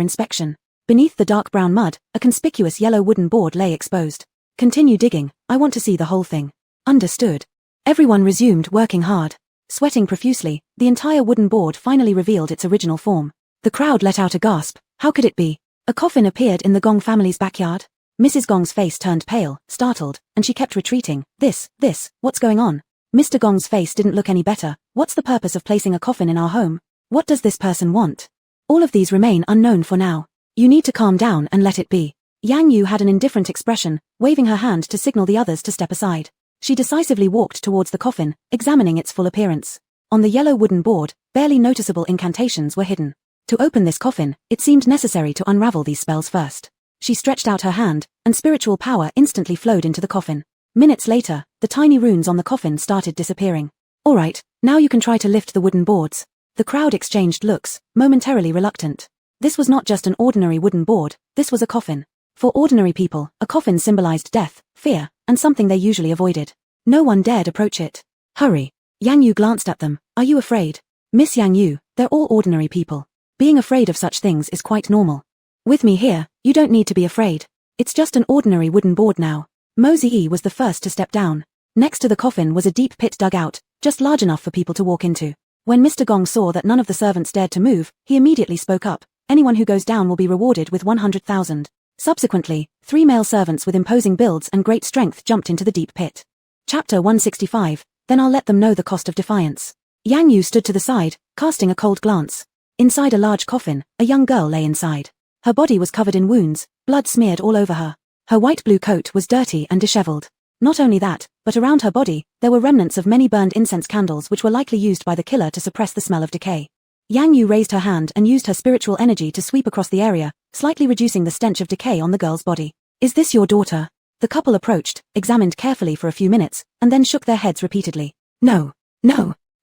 inspection. Beneath the dark brown mud, a conspicuous yellow wooden board lay exposed. Continue digging, I want to see the whole thing. Understood. Everyone resumed working hard. Sweating profusely, the entire wooden board finally revealed its original form. The crowd let out a gasp. How could it be? A coffin appeared in the Gong family's backyard? Mrs. Gong's face turned pale, startled, and she kept retreating. This, what's going on? Mr. Gong's face didn't look any better. What's the purpose of placing a coffin in our home? What does this person want? All of these remain unknown for now. You need to calm down and let it be. Yang Yu had an indifferent expression, waving her hand to signal the others to step aside. She decisively walked towards the coffin, examining its full appearance. On the yellow wooden board, barely noticeable incantations were hidden. To open this coffin, it seemed necessary to unravel these spells first. She stretched out her hand, and spiritual power instantly flowed into the coffin. Minutes later, the tiny runes on the coffin started disappearing. All right, now you can try to lift the wooden boards. The crowd exchanged looks, momentarily reluctant. This was not just an ordinary wooden board, this was a coffin. For ordinary people, a coffin symbolized death, fear, and something they usually avoided. No one dared approach it. Hurry. Yang Yu glanced at them. Are you afraid? Miss Yang Yu, they're all ordinary people. Being afraid of such things is quite normal. With me here, you don't need to be afraid. It's just an ordinary wooden board now. Mo Ziyi was the first to step down. Next to the coffin was a deep pit dug out, just large enough for people to walk into. When Mr. Gong saw that none of the servants dared to move, he immediately spoke up. Anyone who goes down will be rewarded with 100,000. Subsequently, 3 male servants with imposing builds and great strength jumped into the deep pit. Chapter 165, then I'll let them know the cost of defiance. Yang Yu stood to the side, casting a cold glance. Inside a large coffin, a young girl lay inside. Her body was covered in wounds, blood smeared all over her. Her white-blue coat was dirty and disheveled. Not only that, but around her body, there were remnants of many burned incense candles which were likely used by the killer to suppress the smell of decay. Yang Yu raised her hand and used her spiritual energy to sweep across the area, slightly reducing the stench of decay on the girl's body. Is this your daughter? The couple approached, examined carefully for a few minutes, and then shook their heads repeatedly. No.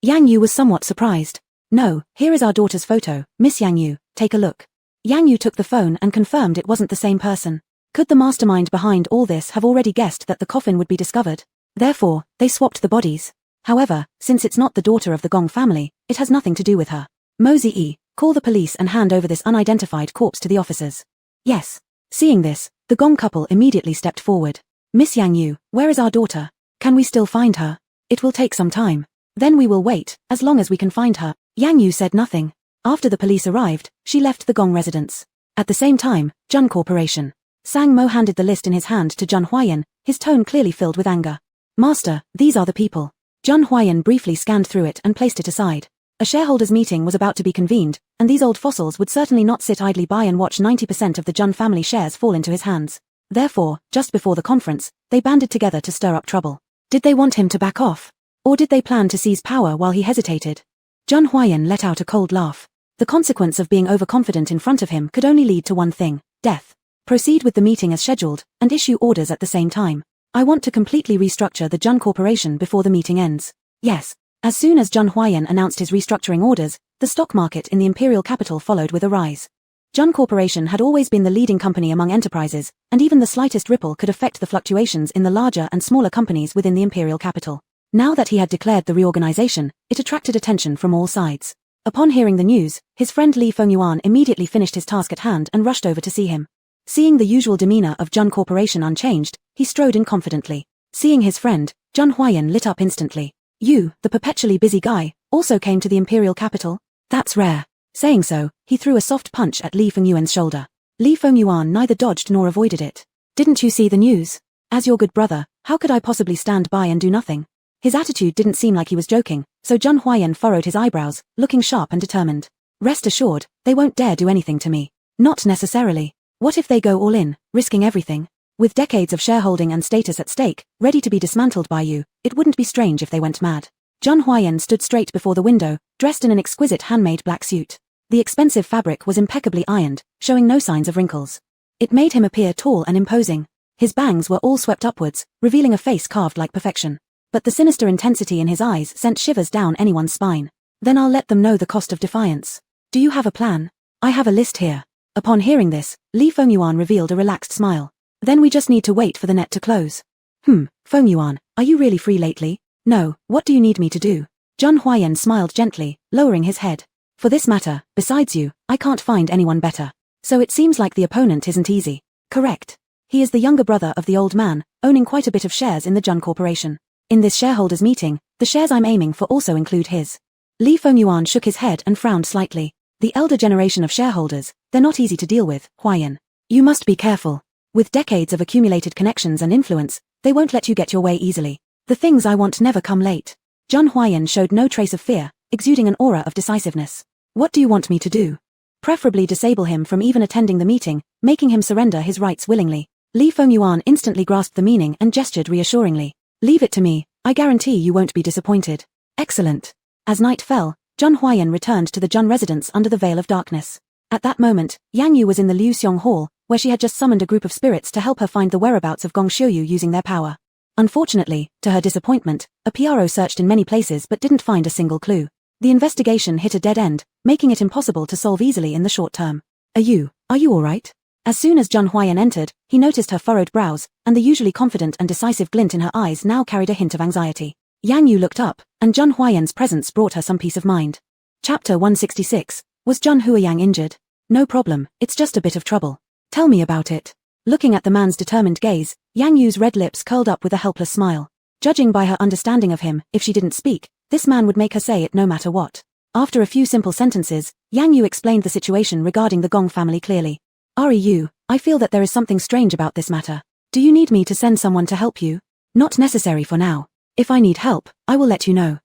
Yang Yu was somewhat surprised. No, here is our daughter's photo, Miss Yang Yu, take a look. Yang Yu took the phone and confirmed it wasn't the same person. Could the mastermind behind all this have already guessed that the coffin would be discovered? Therefore, they swapped the bodies. However, since it's not the daughter of the Gong family, it has nothing to do with her. Mo Ziyi, call the police and hand over this unidentified corpse to the officers. Yes. Seeing this, the Gong couple immediately stepped forward. Miss Yang Yu, where is our daughter? Can we still find her? It will take some time. Then we will wait, as long as we can find her. Yang Yu said nothing. After the police arrived, she left the Gong residence. At the same time, Jun Corporation. Sang Mo handed the list in his hand to Jun Huayan, his tone clearly filled with anger. Master, these are the people. Jun Huayan briefly scanned through it and placed it aside. A shareholders' meeting was about to be convened, and these old fossils would certainly not sit idly by and watch 90% of the Jun family shares fall into his hands. Therefore, just before the conference, they banded together to stir up trouble. Did they want him to back off? Or did they plan to seize power while he hesitated? Jun Huayan let out a cold laugh. The consequence of being overconfident in front of him could only lead to one thing, death. Proceed with the meeting as scheduled, and issue orders at the same time. I want to completely restructure the Jun Corporation before the meeting ends. Yes. As soon as Jun Huayan announced his restructuring orders, the stock market in the imperial capital followed with a rise. Jun Corporation had always been the leading company among enterprises, and even the slightest ripple could affect the fluctuations in the larger and smaller companies within the imperial capital. Now that he had declared the reorganization, it attracted attention from all sides. Upon hearing the news, his friend Li Fengyuan immediately finished his task at hand and rushed over to see him. Seeing the usual demeanor of Jun Corporation unchanged, he strode in confidently. Seeing his friend, Jun Huayan lit up instantly. You, the perpetually busy guy, also came to the imperial capital? That's rare. Saying so, he threw a soft punch at Li Fengyuan's shoulder. Li Fengyuan neither dodged nor avoided it. Didn't you see the news? As your good brother, how could I possibly stand by and do nothing? His attitude didn't seem like he was joking, so Jun Huayan furrowed his eyebrows, looking sharp and determined. Rest assured, they won't dare do anything to me. Not necessarily. What if they go all in, risking everything? With decades of shareholding and status at stake, ready to be dismantled by you, it wouldn't be strange if they went mad. Jun Huayan stood straight before the window, dressed in an exquisite handmade black suit. The expensive fabric was impeccably ironed, showing no signs of wrinkles. It made him appear tall and imposing. His bangs were all swept upwards, revealing a face carved like perfection. But the sinister intensity in his eyes sent shivers down anyone's spine. Then I'll let them know the cost of defiance. Do you have a plan? I have a list here. Upon hearing this, Li Fengyuan revealed a relaxed smile. Then we just need to wait for the net to close. Fengyuan, are you really free lately? No, what do you need me to do? Jun Huayan smiled gently, lowering his head. For this matter, besides you, I can't find anyone better. So it seems like the opponent isn't easy. Correct. He is the younger brother of the old man, owning quite a bit of shares in the Jun Corporation. In this shareholders' meeting, The shares I'm aiming for also include his. Li Fengyuan shook his head and frowned slightly. The elder generation of shareholders, they're not easy to deal with, Huayan. You must be careful. With decades of accumulated connections and influence, they won't let you get your way easily. The things I want never come late. Zhang Huayan showed no trace of fear, exuding an aura of decisiveness. What do you want me to do? Preferably disable him from even attending the meeting, making him surrender his rights willingly. Li Fengyuan instantly grasped the meaning and gestured reassuringly. Leave it to me, I guarantee you won't be disappointed. Excellent. As night fell, Zhang Huayan returned to the Zhun residence under the veil of darkness. At that moment, Yang Yu was in the Liu Xiong Hall, where she had just summoned a group of spirits to help her find the whereabouts of Gong Xiuyu using their power. Unfortunately, to her disappointment, a PRO searched in many places but didn't find a single clue. The investigation hit a dead end, making it impossible to solve easily in the short term. Are you alright? As soon as Zhang Huayan entered, he noticed her furrowed brows, and the usually confident and decisive glint in her eyes now carried a hint of anxiety. Yang Yu looked up, and Zhang Huayan's presence brought her some peace of mind. Chapter 166, Was Zhun Huiyang injured? No problem, it's just a bit of trouble. Tell me about it. Looking at the man's determined gaze, Yang Yu's red lips curled up with a helpless smile. Judging by her understanding of him, if she didn't speak, this man would make her say it no matter what. After a few simple sentences, Yang Yu explained the situation regarding the Gong family clearly. Yu, I feel that there is something strange about this matter. Do you need me to send someone to help you? Not necessary for now. If I need help, I will let you know.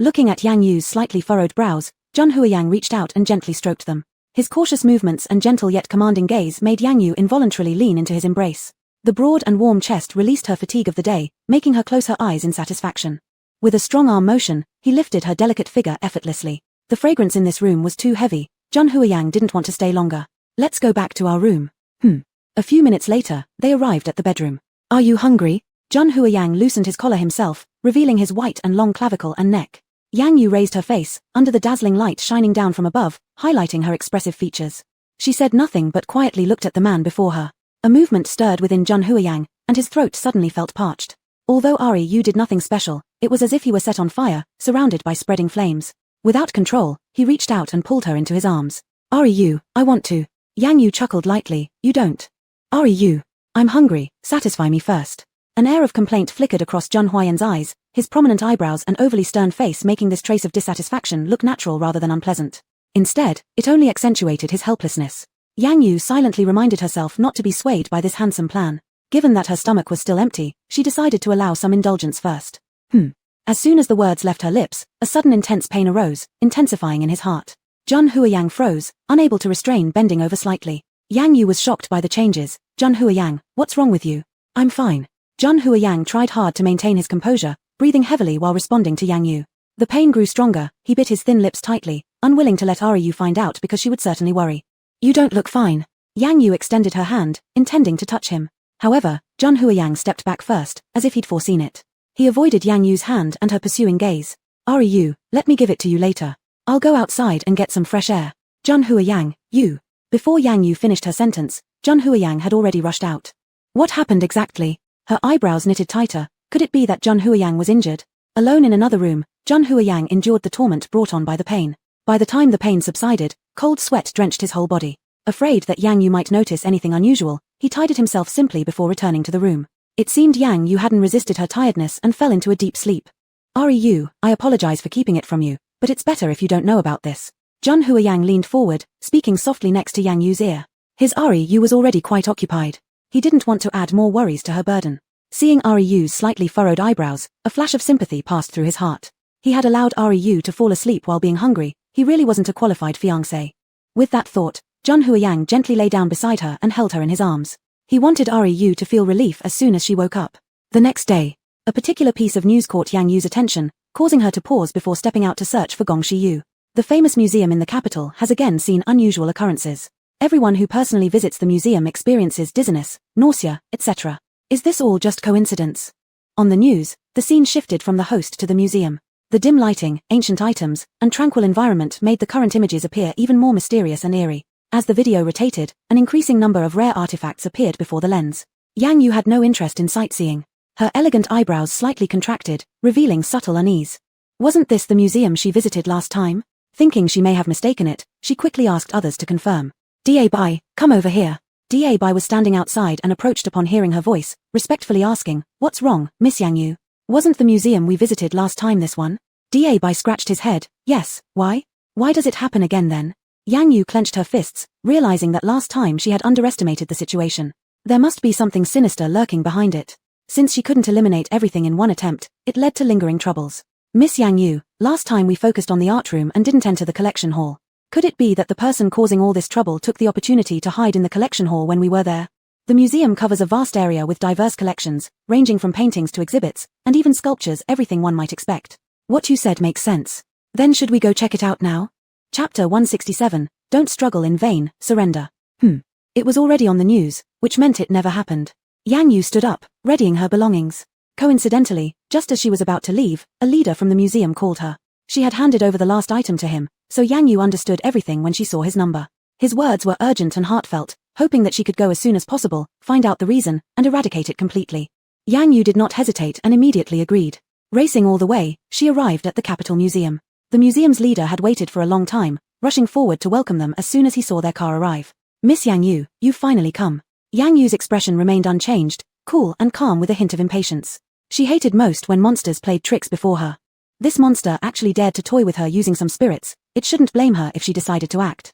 Looking at Yang Yu's slightly furrowed brows, Zhun Huiyang reached out and gently stroked them. His cautious movements and gentle yet commanding gaze made Yang Yu involuntarily lean into his embrace. The broad and warm chest released her fatigue of the day, making her close her eyes in satisfaction. With a strong arm motion, he lifted her delicate figure effortlessly. The fragrance in this room was too heavy. Zhun Huiyang didn't want to stay longer. Let's go back to our room. A few minutes later, they arrived at the bedroom. Are you hungry? Zhun Huiyang loosened his collar himself, revealing his white and long clavicle and neck. Yang Yu raised her face, under the dazzling light shining down from above, highlighting her expressive features. She said nothing but quietly looked at the man before her. A movement stirred within Zhun Huiyang, and his throat suddenly felt parched. Although Yu did nothing special, it was as if he were set on fire, surrounded by spreading flames. Without control, he reached out and pulled her into his arms. Yu, I want to. Yang Yu chuckled lightly. You don't. Yu, I'm hungry, satisfy me first. An air of complaint flickered across Zhun Huiyan's eyes, his prominent eyebrows and overly stern face making this trace of dissatisfaction look natural rather than unpleasant. Instead, it only accentuated his helplessness. Yang Yu silently reminded herself not to be swayed by this handsome plan. Given that her stomach was still empty, she decided to allow some indulgence first. As soon as the words left her lips, a sudden intense pain arose, intensifying in his heart. Zhun Huiyang froze, unable to restrain bending over slightly. Yang Yu was shocked by the changes. Zhun Huiyang, what's wrong with you? I'm fine. Zhun Huiyang tried hard to maintain his composure, breathing heavily while responding to Yang Yu. The pain grew stronger, he bit his thin lips tightly, unwilling to let Yu find out because she would certainly worry. You don't look fine. Yang Yu extended her hand, intending to touch him. However, Zhun Huiyang stepped back first, as if he'd foreseen it. He avoided Yang Yu's hand and her pursuing gaze. Yu, let me give it to you later. I'll go outside and get some fresh air. Zhun Huiyang, you. Before Yang Yu finished her sentence, Zhun Huiyang had already rushed out. What happened exactly? Her eyebrows knitted tighter. Could it be that Zhun Huiyang was injured? Alone in another room, Zhun Huiyang endured the torment brought on by the pain. By the time the pain subsided, cold sweat drenched his whole body. Afraid that Yang Yu might notice anything unusual, he tidied himself simply before returning to the room. It seemed Yang Yu hadn't resisted her tiredness and fell into a deep sleep. Yu, I apologize for keeping it from you, but it's better if you don't know about this. Zhun Huiyang leaned forward, speaking softly next to Yang Yu's ear. His Yu was already quite occupied. He didn't want to add more worries to her burden. Seeing Yu's slightly furrowed eyebrows, a flash of sympathy passed through his heart. He had allowed Yu to fall asleep while being hungry. He really wasn't a qualified fiancé. With that thought, Zhun Huiyang gently lay down beside her and held her in his arms. He wanted Yu to feel relief as soon as she woke up. The next day, a particular piece of news caught Yang Yu's attention, causing her to pause before stepping out to search for Gong Xiuyu. The famous museum in the capital has again seen unusual occurrences. Everyone who personally visits the museum experiences dizziness, nausea, etc. Is this all just coincidence? On the news, the scene shifted from the host to the museum. The dim lighting, ancient items, and tranquil environment made the current images appear even more mysterious and eerie. As the video rotated, an increasing number of rare artifacts appeared before the lens. Yang Yu had no interest in sightseeing. Her elegant eyebrows slightly contracted, revealing subtle unease. Wasn't this the museum she visited last time? Thinking she may have mistaken it, she quickly asked others to confirm. Da Bai, come over here. Da Bai was standing outside and approached upon hearing her voice, respectfully asking, What's wrong, Miss Yang Yu? Wasn't the museum we visited last time this one? Bai scratched his head. Yes, why? Why does it happen again then? Yang Yu clenched her fists, realizing that last time she had underestimated the situation. There must be something sinister lurking behind it. Since she couldn't eliminate everything in one attempt, it led to lingering troubles. Miss Yang Yu, last time we focused on the art room and didn't enter the collection hall. Could it be that the person causing all this trouble took the opportunity to hide in the collection hall when we were there? The museum covers a vast area with diverse collections, ranging from paintings to exhibits, and even sculptures, everything one might expect. What you said makes sense. Then should we go check it out now? Chapter 167, Don't Struggle in Vain, Surrender. It was already on the news, which meant it never happened. Yang Yu stood up, readying her belongings. Coincidentally, just as she was about to leave, a leader from the museum called her. She had handed over the last item to him, so Yang Yu understood everything when she saw his number. His words were urgent and heartfelt, hoping that she could go as soon as possible, find out the reason, and eradicate it completely. Yang Yu did not hesitate and immediately agreed. Racing all the way, she arrived at the Capital Museum. The museum's leader had waited for a long time, rushing forward to welcome them as soon as he saw their car arrive. Miss Yang Yu, you've finally come. Yang Yu's expression remained unchanged, cool and calm with a hint of impatience. She hated most when monsters played tricks before her. This monster actually dared to toy with her using some spirits. It shouldn't blame her if she decided to act.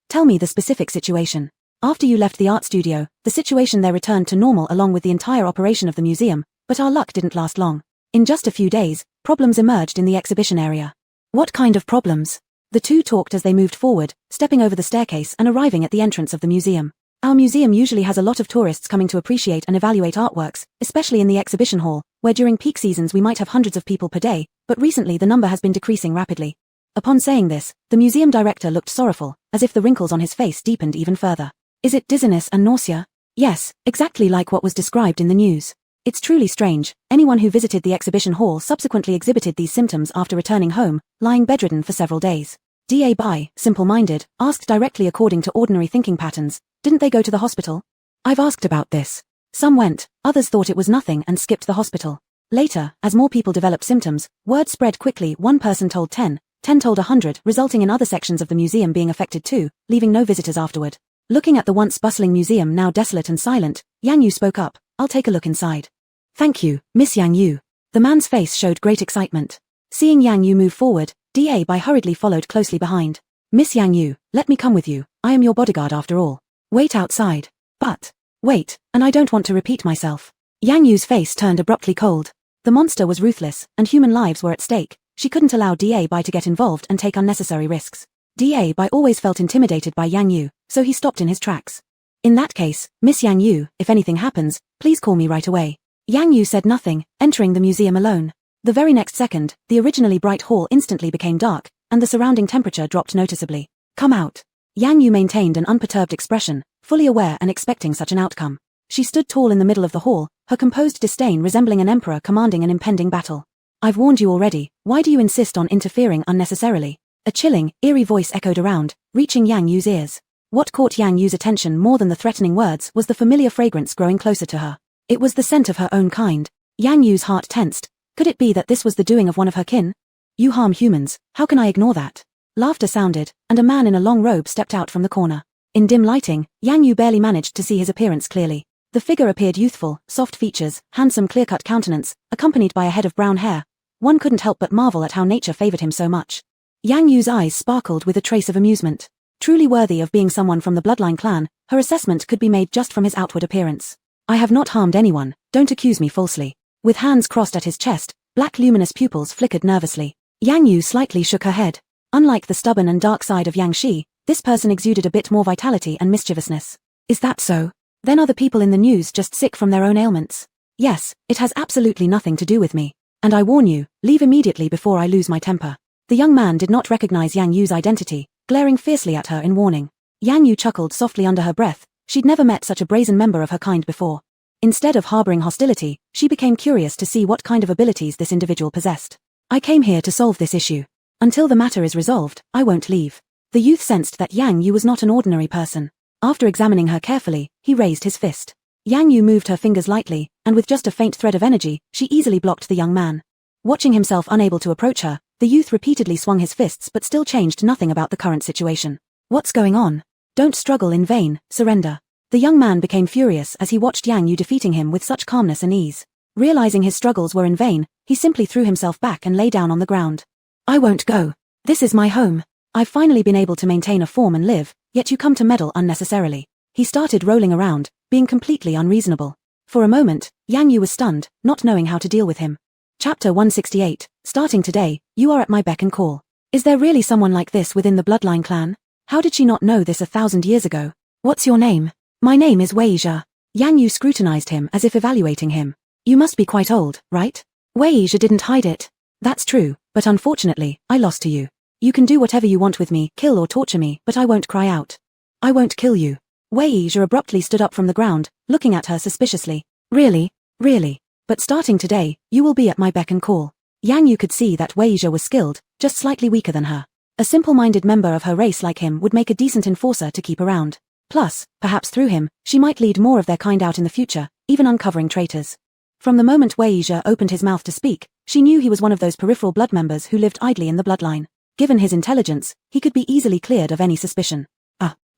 Tell me the specific situation. After you left the art studio, the situation there returned to normal along with the entire operation of the museum, but our luck didn't last long. In just a few days, problems emerged in the exhibition area. What kind of problems? The two talked as they moved forward, stepping over the staircase and arriving at the entrance of the museum. Our museum usually has a lot of tourists coming to appreciate and evaluate artworks, especially in the exhibition hall, where during peak seasons we might have hundreds of people per day, but recently the number has been decreasing rapidly. Upon saying this, the museum director looked sorrowful, as if the wrinkles on his face deepened even further. Is it dizziness and nausea? Yes, exactly like what was described in the news. It's truly strange. Anyone who visited the exhibition hall subsequently exhibited these symptoms after returning home, lying bedridden for several days. Bai, simple-minded, asked directly according to ordinary thinking patterns, didn't they go to the hospital? I've asked about this. Some went, others thought it was nothing and skipped the hospital. Later, as more people developed symptoms, word spread quickly. One person told 10 told 100, resulting in other sections of the museum being affected too, leaving no visitors afterward. Looking at the once bustling museum now desolate and silent, Yang Yu spoke up, I'll take a look inside. Thank you, Miss Yang Yu. The man's face showed great excitement. Seeing Yang Yu move forward, Bai hurriedly followed closely behind. Miss Yang Yu, let me come with you, I am your bodyguard after all. Wait outside. But, wait, and I don't want to repeat myself. Yang Yu's face turned abruptly cold. The monster was ruthless, and human lives were at stake. She couldn't allow Bai to get involved and take unnecessary risks. Bai always felt intimidated by Yang Yu, so he stopped in his tracks. In that case, Miss Yang Yu, if anything happens, please call me right away. Yang Yu said nothing, entering the museum alone. The very next second, the originally bright hall instantly became dark, and the surrounding temperature dropped noticeably. Come out. Yang Yu maintained an unperturbed expression, fully aware and expecting such an outcome. She stood tall in the middle of the hall, her composed disdain resembling an emperor commanding an impending battle. I've warned you already, why do you insist on interfering unnecessarily? A chilling, eerie voice echoed around, reaching Yang Yu's ears. What caught Yang Yu's attention more than the threatening words was the familiar fragrance growing closer to her. It was the scent of her own kind. Yang Yu's heart tensed. Could it be that this was the doing of one of her kin? You harm humans, how can I ignore that? Laughter sounded, and a man in a long robe stepped out from the corner. In dim lighting, Yang Yu barely managed to see his appearance clearly. The figure appeared youthful, soft features, handsome clear-cut countenance, accompanied by a head of brown hair. One couldn't help but marvel at how nature favored him so much. Yang Yu's eyes sparkled with a trace of amusement. Truly worthy of being someone from the Bloodline clan, her assessment could be made just from his outward appearance. I have not harmed anyone, don't accuse me falsely. With hands crossed at his chest, black luminous pupils flickered nervously. Yang Yu slightly shook her head. Unlike the stubborn and dark side of Yang Shi, this person exuded a bit more vitality and mischievousness. Is that so? Then are the people in the news just sick from their own ailments? Yes, it has absolutely nothing to do with me. And I warn you, leave immediately before I lose my temper. The young man did not recognize Yang Yu's identity, glaring fiercely at her in warning. Yang Yu chuckled softly under her breath. She'd never met such a brazen member of her kind before. Instead of harboring hostility, she became curious to see what kind of abilities this individual possessed. I came here to solve this issue. Until the matter is resolved, I won't leave. The youth sensed that Yang Yu was not an ordinary person. After examining her carefully, he raised his fist. Yang Yu moved her fingers lightly, and with just a faint thread of energy, she easily blocked the young man. Watching himself unable to approach her, the youth repeatedly swung his fists but still changed nothing about the current situation. What's going on? Don't struggle in vain, surrender. The young man became furious as he watched Yang Yu defeating him with such calmness and ease. Realizing his struggles were in vain, he simply threw himself back and lay down on the ground. I won't go. This is my home. I've finally been able to maintain a form and live, yet you come to meddle unnecessarily. He started rolling around, being completely unreasonable. For a moment, Yang Yu was stunned, not knowing how to deal with him. Chapter 168, starting today, you are at my beck and call. Is there really someone like this within the bloodline clan? How did she not know this 1,000 years ago? What's your name? My name is Wei Zhe. Yang Yu scrutinized him as if evaluating him. You must be quite old, right? Wei Zhe didn't hide it. That's true, but unfortunately, I lost to you. You can do whatever you want with me, kill or torture me, but I won't cry out. I won't kill you. Wei Zhe abruptly stood up from the ground, looking at her suspiciously. Really? Really? But starting today, you will be at my beck and call. Yang Yu could see that Wei Zhe was skilled, just slightly weaker than her. A simple-minded member of her race like him would make a decent enforcer to keep around. Plus, perhaps through him, she might lead more of their kind out in the future, even uncovering traitors. From the moment Wei Zhe opened his mouth to speak, she knew he was one of those peripheral blood members who lived idly in the bloodline. Given his intelligence, he could be easily cleared of any suspicion.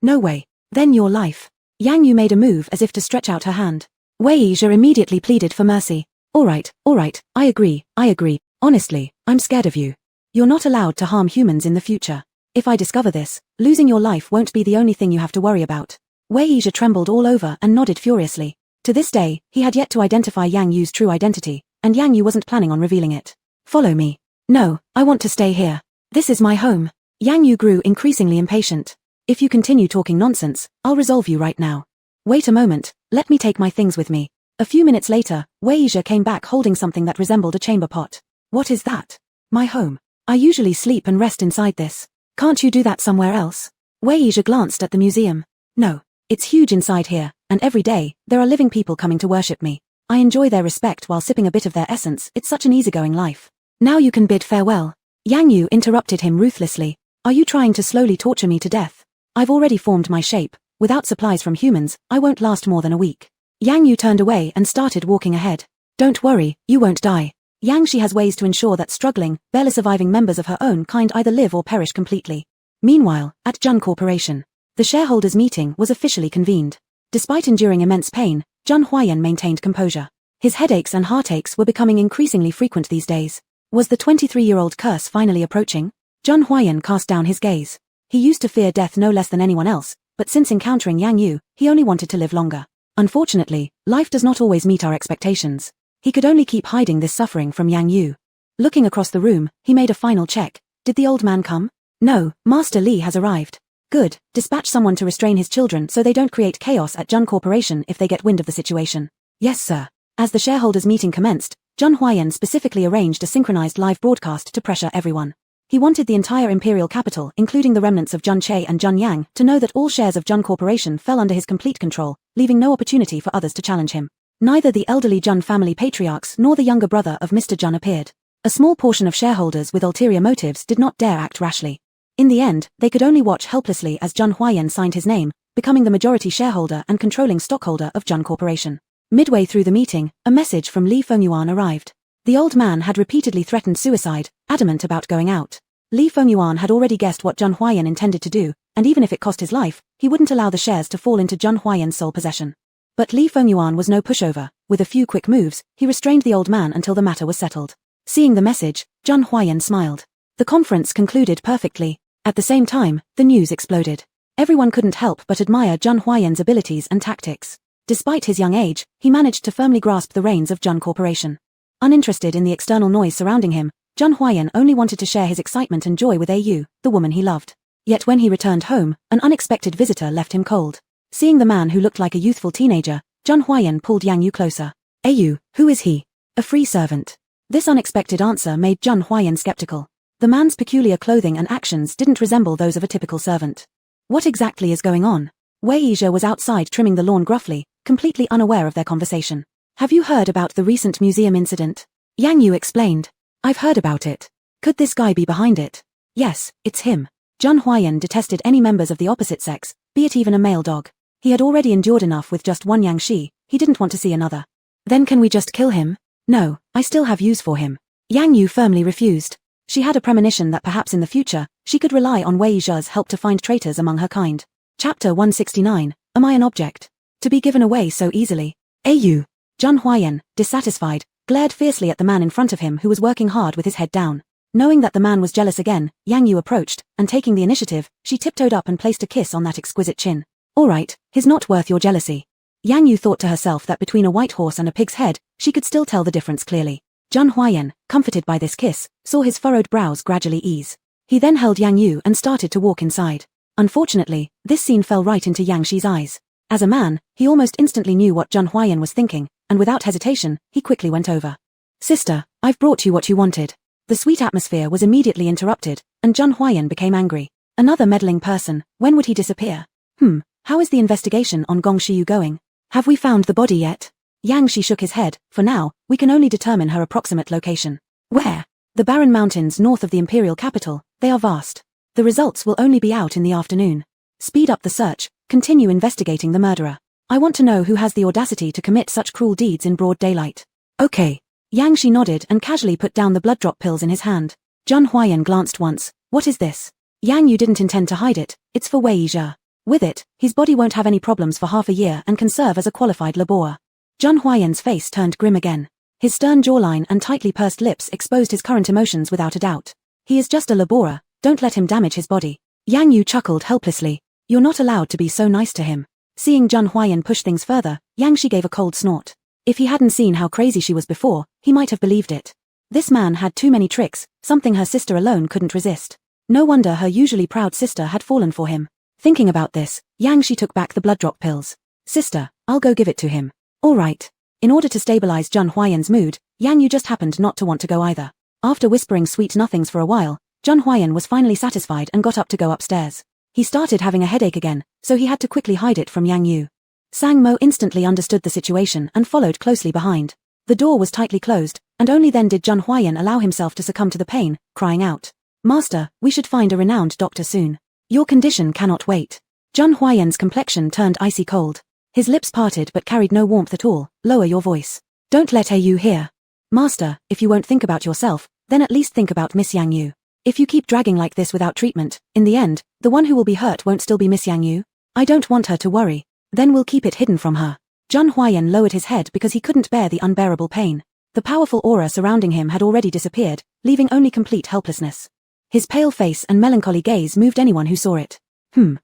No way. Then your life. Yang Yu made a move as if to stretch out her hand. Wei Zhe immediately pleaded for mercy. All right, I agree. Honestly, I'm scared of you. You're not allowed to harm humans in the future. If I discover this, losing your life won't be the only thing you have to worry about. Wei Zhe trembled all over and nodded furiously. To this day, he had yet to identify Yang Yu's true identity, and Yang Yu wasn't planning on revealing it. Follow me. No, I want to stay here. This is my home. Yang Yu grew increasingly impatient. If you continue talking nonsense, I'll resolve you right now. Wait a moment, let me take my things with me. A few minutes later, Wei Zhe came back holding something that resembled a chamber pot. What is that? My home. I usually sleep and rest inside this. Can't you do that somewhere else? Wei Zhe glanced at the museum. No, it's huge inside here, and every day, there are living people coming to worship me. I enjoy their respect while sipping a bit of their essence. It's such an easygoing life. Now you can bid farewell. Yang Yu interrupted him ruthlessly. Are you trying to slowly torture me to death? I've already formed my shape. Without supplies from humans, I won't last more than a week. Yang Yu turned away and started walking ahead. Don't worry, you won't die. Yang Shi has ways to ensure that struggling, barely surviving members of her own kind either live or perish completely. Meanwhile, at Jun Corporation, the shareholders' meeting was officially convened. Despite enduring immense pain, Jun Huayan maintained composure. His headaches and heartaches were becoming increasingly frequent these days. Was the 23-year-old curse finally approaching? Jun Huayan cast down his gaze. He used to fear death no less than anyone else, but since encountering Yang Yu, he only wanted to live longer. Unfortunately, life does not always meet our expectations. He could only keep hiding this suffering from Yang Yu. Looking across the room, he made a final check. Did the old man come? No, Master Li has arrived. Good, dispatch someone to restrain his children so they don't create chaos at Jun Corporation if they get wind of the situation. Yes, sir. As the shareholders' meeting commenced, Jun Huayan specifically arranged a synchronized live broadcast to pressure everyone. He wanted the entire imperial capital, including the remnants of Jun Che and Jun Yang, to know that all shares of Jun Corporation fell under his complete control, leaving no opportunity for others to challenge him. Neither the elderly Jun family patriarchs nor the younger brother of Mr. Jun appeared. A small portion of shareholders with ulterior motives did not dare act rashly. In the end, they could only watch helplessly as Jun Huayan signed his name, becoming the majority shareholder and controlling stockholder of Jun Corporation. Midway through the meeting, a message from Li Fengyuan arrived. The old man had repeatedly threatened suicide, adamant about going out. Li Fengyuan had already guessed what Jun Huayan intended to do, and even if it cost his life, he wouldn't allow the shares to fall into Jun Huayan's sole possession. But Li Fengyuan was no pushover. With a few quick moves, he restrained the old man until the matter was settled. Seeing the message, Jun Huayan smiled. The conference concluded perfectly. At the same time, the news exploded. Everyone couldn't help but admire Jun Huayan's abilities and tactics. Despite his young age, he managed to firmly grasp the reins of Jun Corporation. Uninterested in the external noise surrounding him, Jun Huayan only wanted to share his excitement and joy with Au, the woman he loved. Yet when he returned home, an unexpected visitor left him cold. Seeing the man who looked like a youthful teenager, Jun Huayan pulled Yang Yu closer. Au, who is he? A free servant. This unexpected answer made Jun Huayan skeptical. The man's peculiar clothing and actions didn't resemble those of a typical servant. What exactly is going on? Wei Zhe was outside trimming the lawn gruffly, completely unaware of their conversation. Have you heard about the recent museum incident? Yang Yu explained. I've heard about it. Could this guy be behind it? Yes, it's him. Jun Huayan detested any members of the opposite sex, be it even a male dog. He had already endured enough with just one Yang Shi, he didn't want to see another. Then can we just kill him? No, I still have use for him. Yang Yu firmly refused. She had a premonition that perhaps in the future, she could rely on Wei Zhe's help to find traitors among her kind. Chapter 169, Am I an object? To be given away so easily? Au. Zhang Huaiyan, dissatisfied, glared fiercely at the man in front of him who was working hard with his head down. Knowing that the man was jealous again, Yang Yu approached, and taking the initiative, she tiptoed up and placed a kiss on that exquisite chin. Alright, he's not worth your jealousy. Yang Yu thought to herself that between a white horse and a pig's head, she could still tell the difference clearly. Zhang Huaiyan, comforted by this kiss, saw his furrowed brows gradually ease. He then held Yang Yu and started to walk inside. Unfortunately, this scene fell right into Yang Shi's eyes. As a man, he almost instantly knew what Zhang Huaiyan was thinking, and without hesitation, he quickly went over. Sister, I've brought you what you wanted. The sweet atmosphere was immediately interrupted, and Zhang Huaiyan became angry. Another meddling person, when would he disappear? How is the investigation on Gong Shiyu going? Have we found the body yet? Yang Shi shook his head. For now, we can only determine her approximate location. Where? The barren mountains north of the imperial capital. They are vast. The results will only be out in the afternoon. Speed up the search, continue investigating the murderer. I want to know who has the audacity to commit such cruel deeds in broad daylight. Okay. Yang Shi nodded and casually put down the blood drop pills in his hand. Zhang Huaiyan glanced once. What is this? Yang Yu didn't intend to hide it. It's for Wei Yizhe. With it, his body won't have any problems for half a year and can serve as a qualified laborer. Zhang Huaiyan's face turned grim again. His stern jawline and tightly pursed lips exposed his current emotions without a doubt. He is just a laborer, don't let him damage his body. Yang Yu chuckled helplessly. You're not allowed to be so nice to him. Seeing Zhang Huaiyan push things further, Yang Shi gave a cold snort. If he hadn't seen how crazy she was before, he might have believed it. This man had too many tricks, something her sister alone couldn't resist. No wonder her usually proud sister had fallen for him. Thinking about this, Yang Shi took back the blood drop pills. Sister, I'll go give it to him. Alright. In order to stabilize Zhang Huaiyan's mood, Yang Yu just happened not to want to go either. After whispering sweet nothings for a while, Zhang Huaiyan was finally satisfied and got up to go upstairs. He started having a headache again, so he had to quickly hide it from Yang Yu. Sang Mo instantly understood the situation and followed closely behind. The door was tightly closed, and only then did Zhang Huaiyan allow himself to succumb to the pain, crying out. Master, we should find a renowned doctor soon. Your condition cannot wait. Zhang Huaiyan's complexion turned icy cold. His lips parted but carried no warmth at all. Lower your voice. Don't let Yu hear. Master, if you won't think about yourself, then at least think about Miss Yang Yu. If you keep dragging like this without treatment, in the end, the one who will be hurt won't still be Miss Yang Yu. I don't want her to worry. Then we'll keep it hidden from her. Zhang Huaiyan lowered his head because he couldn't bear the unbearable pain. The powerful aura surrounding him had already disappeared, leaving only complete helplessness. His pale face and melancholy gaze moved anyone who saw it.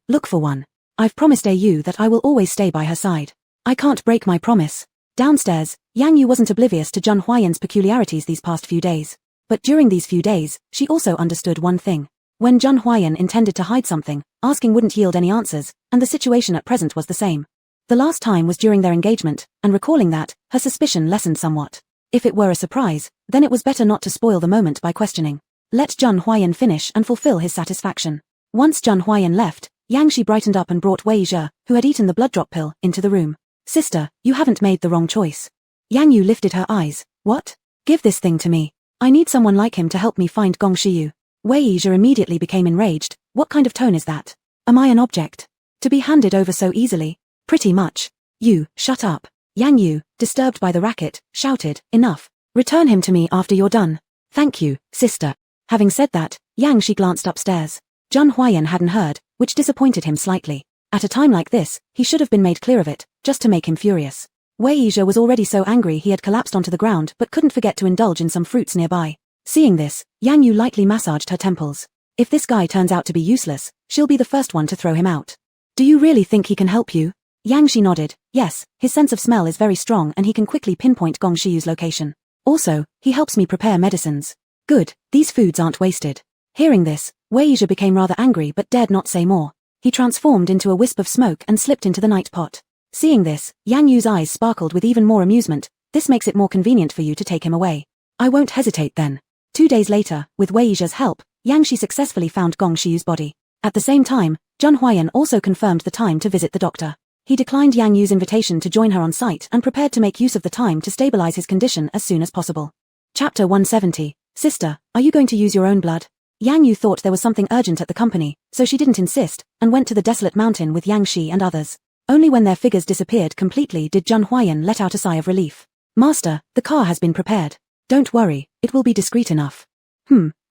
Look for one. I've promised Yu that I will always stay by her side. I can't break my promise. Downstairs, Yang Yu wasn't oblivious to Zhang Huaiyan's peculiarities these past few days. But during these few days, she also understood one thing. When Zhang Huaiyan intended to hide something, asking wouldn't yield any answers, and the situation at present was the same. The last time was during their engagement, and recalling that, her suspicion lessened somewhat. If it were a surprise, then it was better not to spoil the moment by questioning. Let Zhang Huaiyan finish and fulfill his satisfaction. Once Zhang Huaiyan left, Yang Shi brightened up and brought Wei Yizhe, who had eaten the blood drop pill, into the room. Sister, you haven't made the wrong choice. Yang Yu lifted her eyes. What? Give this thing to me. I need someone like him to help me find Gong Shiyu. Wei Yizhe immediately became enraged. What kind of tone is that? Am I an object? To be handed over so easily? Pretty much. You, shut up. Yang Yu, disturbed by the racket, shouted, enough. Return him to me after you're done. Thank you, sister. Having said that, Yang Shi glanced upstairs. Zhang Huaiyan hadn't heard, which disappointed him slightly. At a time like this, he should have been made clear of it, just to make him furious. Wei Yizhe was already so angry he had collapsed onto the ground but couldn't forget to indulge in some fruits nearby. Seeing this, Yang Yu lightly massaged her temples. If this guy turns out to be useless, she'll be the first one to throw him out. Do you really think he can help you? Yang Shi nodded. Yes, his sense of smell is very strong and he can quickly pinpoint Gong Shiyu's location. Also, he helps me prepare medicines. Good, these foods aren't wasted. Hearing this, Wei Yizhe became rather angry but dared not say more. He transformed into a wisp of smoke and slipped into the night pot. Seeing this, Yang Yu's eyes sparkled with even more amusement. This makes it more convenient for you to take him away. I won't hesitate then. 2 days later, with Wei Yizhe's help, Yang Shi successfully found Gong Shiyu's body. At the same time, Zhang Huaiyan also confirmed the time to visit the doctor. He declined Yang Yu's invitation to join her on site and prepared to make use of the time to stabilize his condition as soon as possible. Chapter 170. Sister, are you going to use your own blood? Yang Yu thought there was something urgent at the company, so she didn't insist, and went to the desolate mountain with Yang Shi and others. Only when their figures disappeared completely did Zhang Huaiyan let out a sigh of relief. Master, the car has been prepared. Don't worry, it will be discreet enough.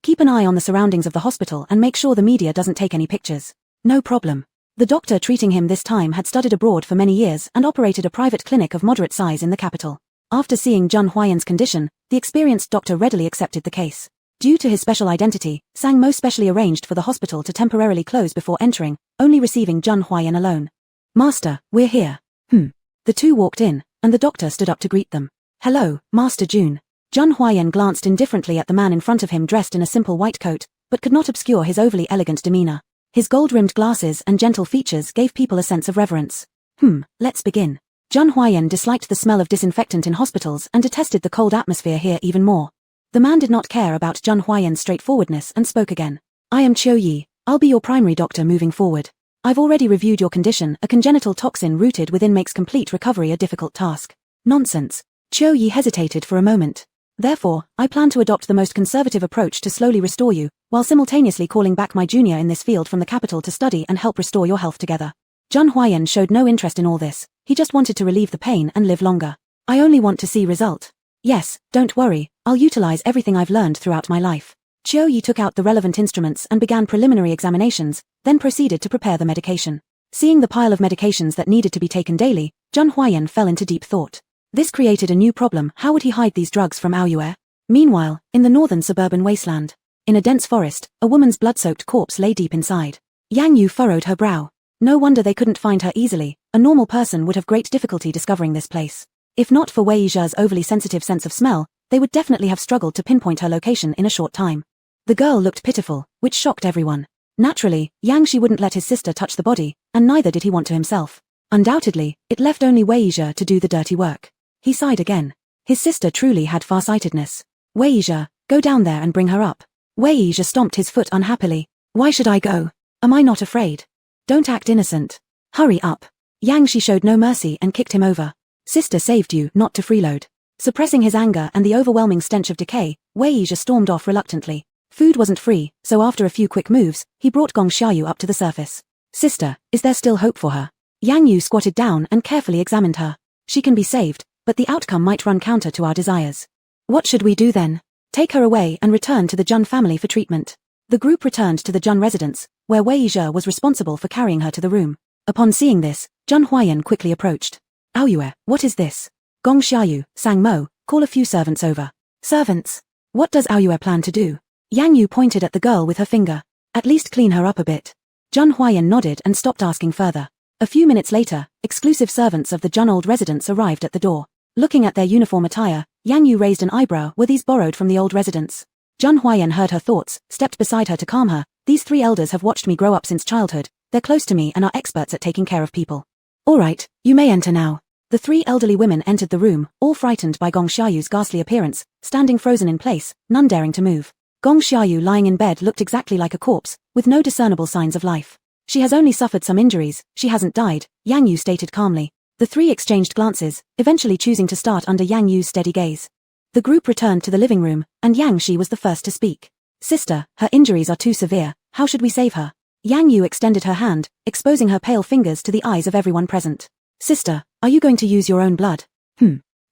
Keep an eye on the surroundings of the hospital and make sure the media doesn't take any pictures. No problem. The doctor treating him this time had studied abroad for many years and operated a private clinic of moderate size in the capital. After seeing Zheng Huaiyan's condition, the experienced doctor readily accepted the case. Due to his special identity, Sang Mo specially arranged for the hospital to temporarily close before entering, only receiving Zheng Huaiyan alone. Master, we're here. The two walked in, and the doctor stood up to greet them. Hello, Master Jun. Zheng Huaiyan glanced indifferently at the man in front of him dressed in a simple white coat, but could not obscure his overly elegant demeanor. His gold-rimmed glasses and gentle features gave people a sense of reverence. Let's begin. Zheng Huaiyan disliked the smell of disinfectant in hospitals and detested the cold atmosphere here even more. The man did not care about Zheng Huaiyan's straightforwardness and spoke again. I am Qiu Yi. I'll be your primary doctor moving forward. I've already reviewed your condition. A congenital toxin rooted within makes complete recovery a difficult task. Nonsense. Qiu Yi hesitated for a moment. Therefore, I plan to adopt the most conservative approach to slowly restore you, while simultaneously calling back my junior in this field from the capital to study and help restore your health together. Zheng Huaiyan showed no interest in all this. He just wanted to relieve the pain and live longer. I only want to see result. Yes, don't worry, I'll utilize everything I've learned throughout my life. Qiu Yi took out the relevant instruments and began preliminary examinations, then proceeded to prepare the medication. Seeing the pile of medications that needed to be taken daily, Zheng Huaiyan fell into deep thought. This created a new problem. How would he hide these drugs from Aoyue? Meanwhile, in the northern suburban wasteland, in a dense forest, a woman's blood-soaked corpse lay deep inside. Yang Yu furrowed her brow. No wonder they couldn't find her easily. A normal person would have great difficulty discovering this place. If not for Wei Yizhe's overly sensitive sense of smell, they would definitely have struggled to pinpoint her location in a short time. The girl looked pitiful, which shocked everyone. Naturally, Yang Shi wouldn't let his sister touch the body, and neither did he want to himself. Undoubtedly, it left only Wei Yizhe to do the dirty work. He sighed again. His sister truly had farsightedness. Wei Yizhe, go down there and bring her up. Wei Yizhe stomped his foot unhappily. Why should I go? Am I not afraid? Don't act innocent. Hurry up. Yang Shi showed no mercy and kicked him over. Sister saved you, not to freeload. Suppressing his anger and the overwhelming stench of decay, Wei Yizhe stormed off reluctantly. Food wasn't free, so after a few quick moves, he brought Gong Xiaoyu up to the surface. Sister, is there still hope for her? Yang Yu squatted down and carefully examined her. She can be saved, but the outcome might run counter to our desires. What should we do then? Take her away and return to the Jun family for treatment. The group returned to the Jun residence, where Wei Yizhe was responsible for carrying her to the room. Upon seeing this, Zheng Huaiyan quickly approached. Aoyue, what is this? Gong Xiaoyu, Sang Mo, call a few servants over. Servants? What does Aoyue plan to do? Yang Yu pointed at the girl with her finger. At least clean her up a bit. Zheng Huaiyan nodded and stopped asking further. A few minutes later, exclusive servants of the Jun old residence arrived at the door. Looking at their uniform attire, Yang Yu raised an eyebrow. Were these borrowed from the old residence? Zheng Huaiyan heard her thoughts, stepped beside her to calm her. These three elders have watched me grow up since childhood. They're close to me and are experts at taking care of people. All right, you may enter now. The three elderly women entered the room, all frightened by Gong Xiaoyu's ghastly appearance, standing frozen in place, none daring to move. Gong Xiaoyu lying in bed looked exactly like a corpse, with no discernible signs of life. She has only suffered some injuries, she hasn't died, Yang Yu stated calmly. The three exchanged glances, eventually choosing to start under Yang Yu's steady gaze. The group returned to the living room, and Yang Shi was the first to speak. Sister, her injuries are too severe, how should we save her? Yang Yu extended her hand, exposing her pale fingers to the eyes of everyone present. Sister, are you going to use your own blood?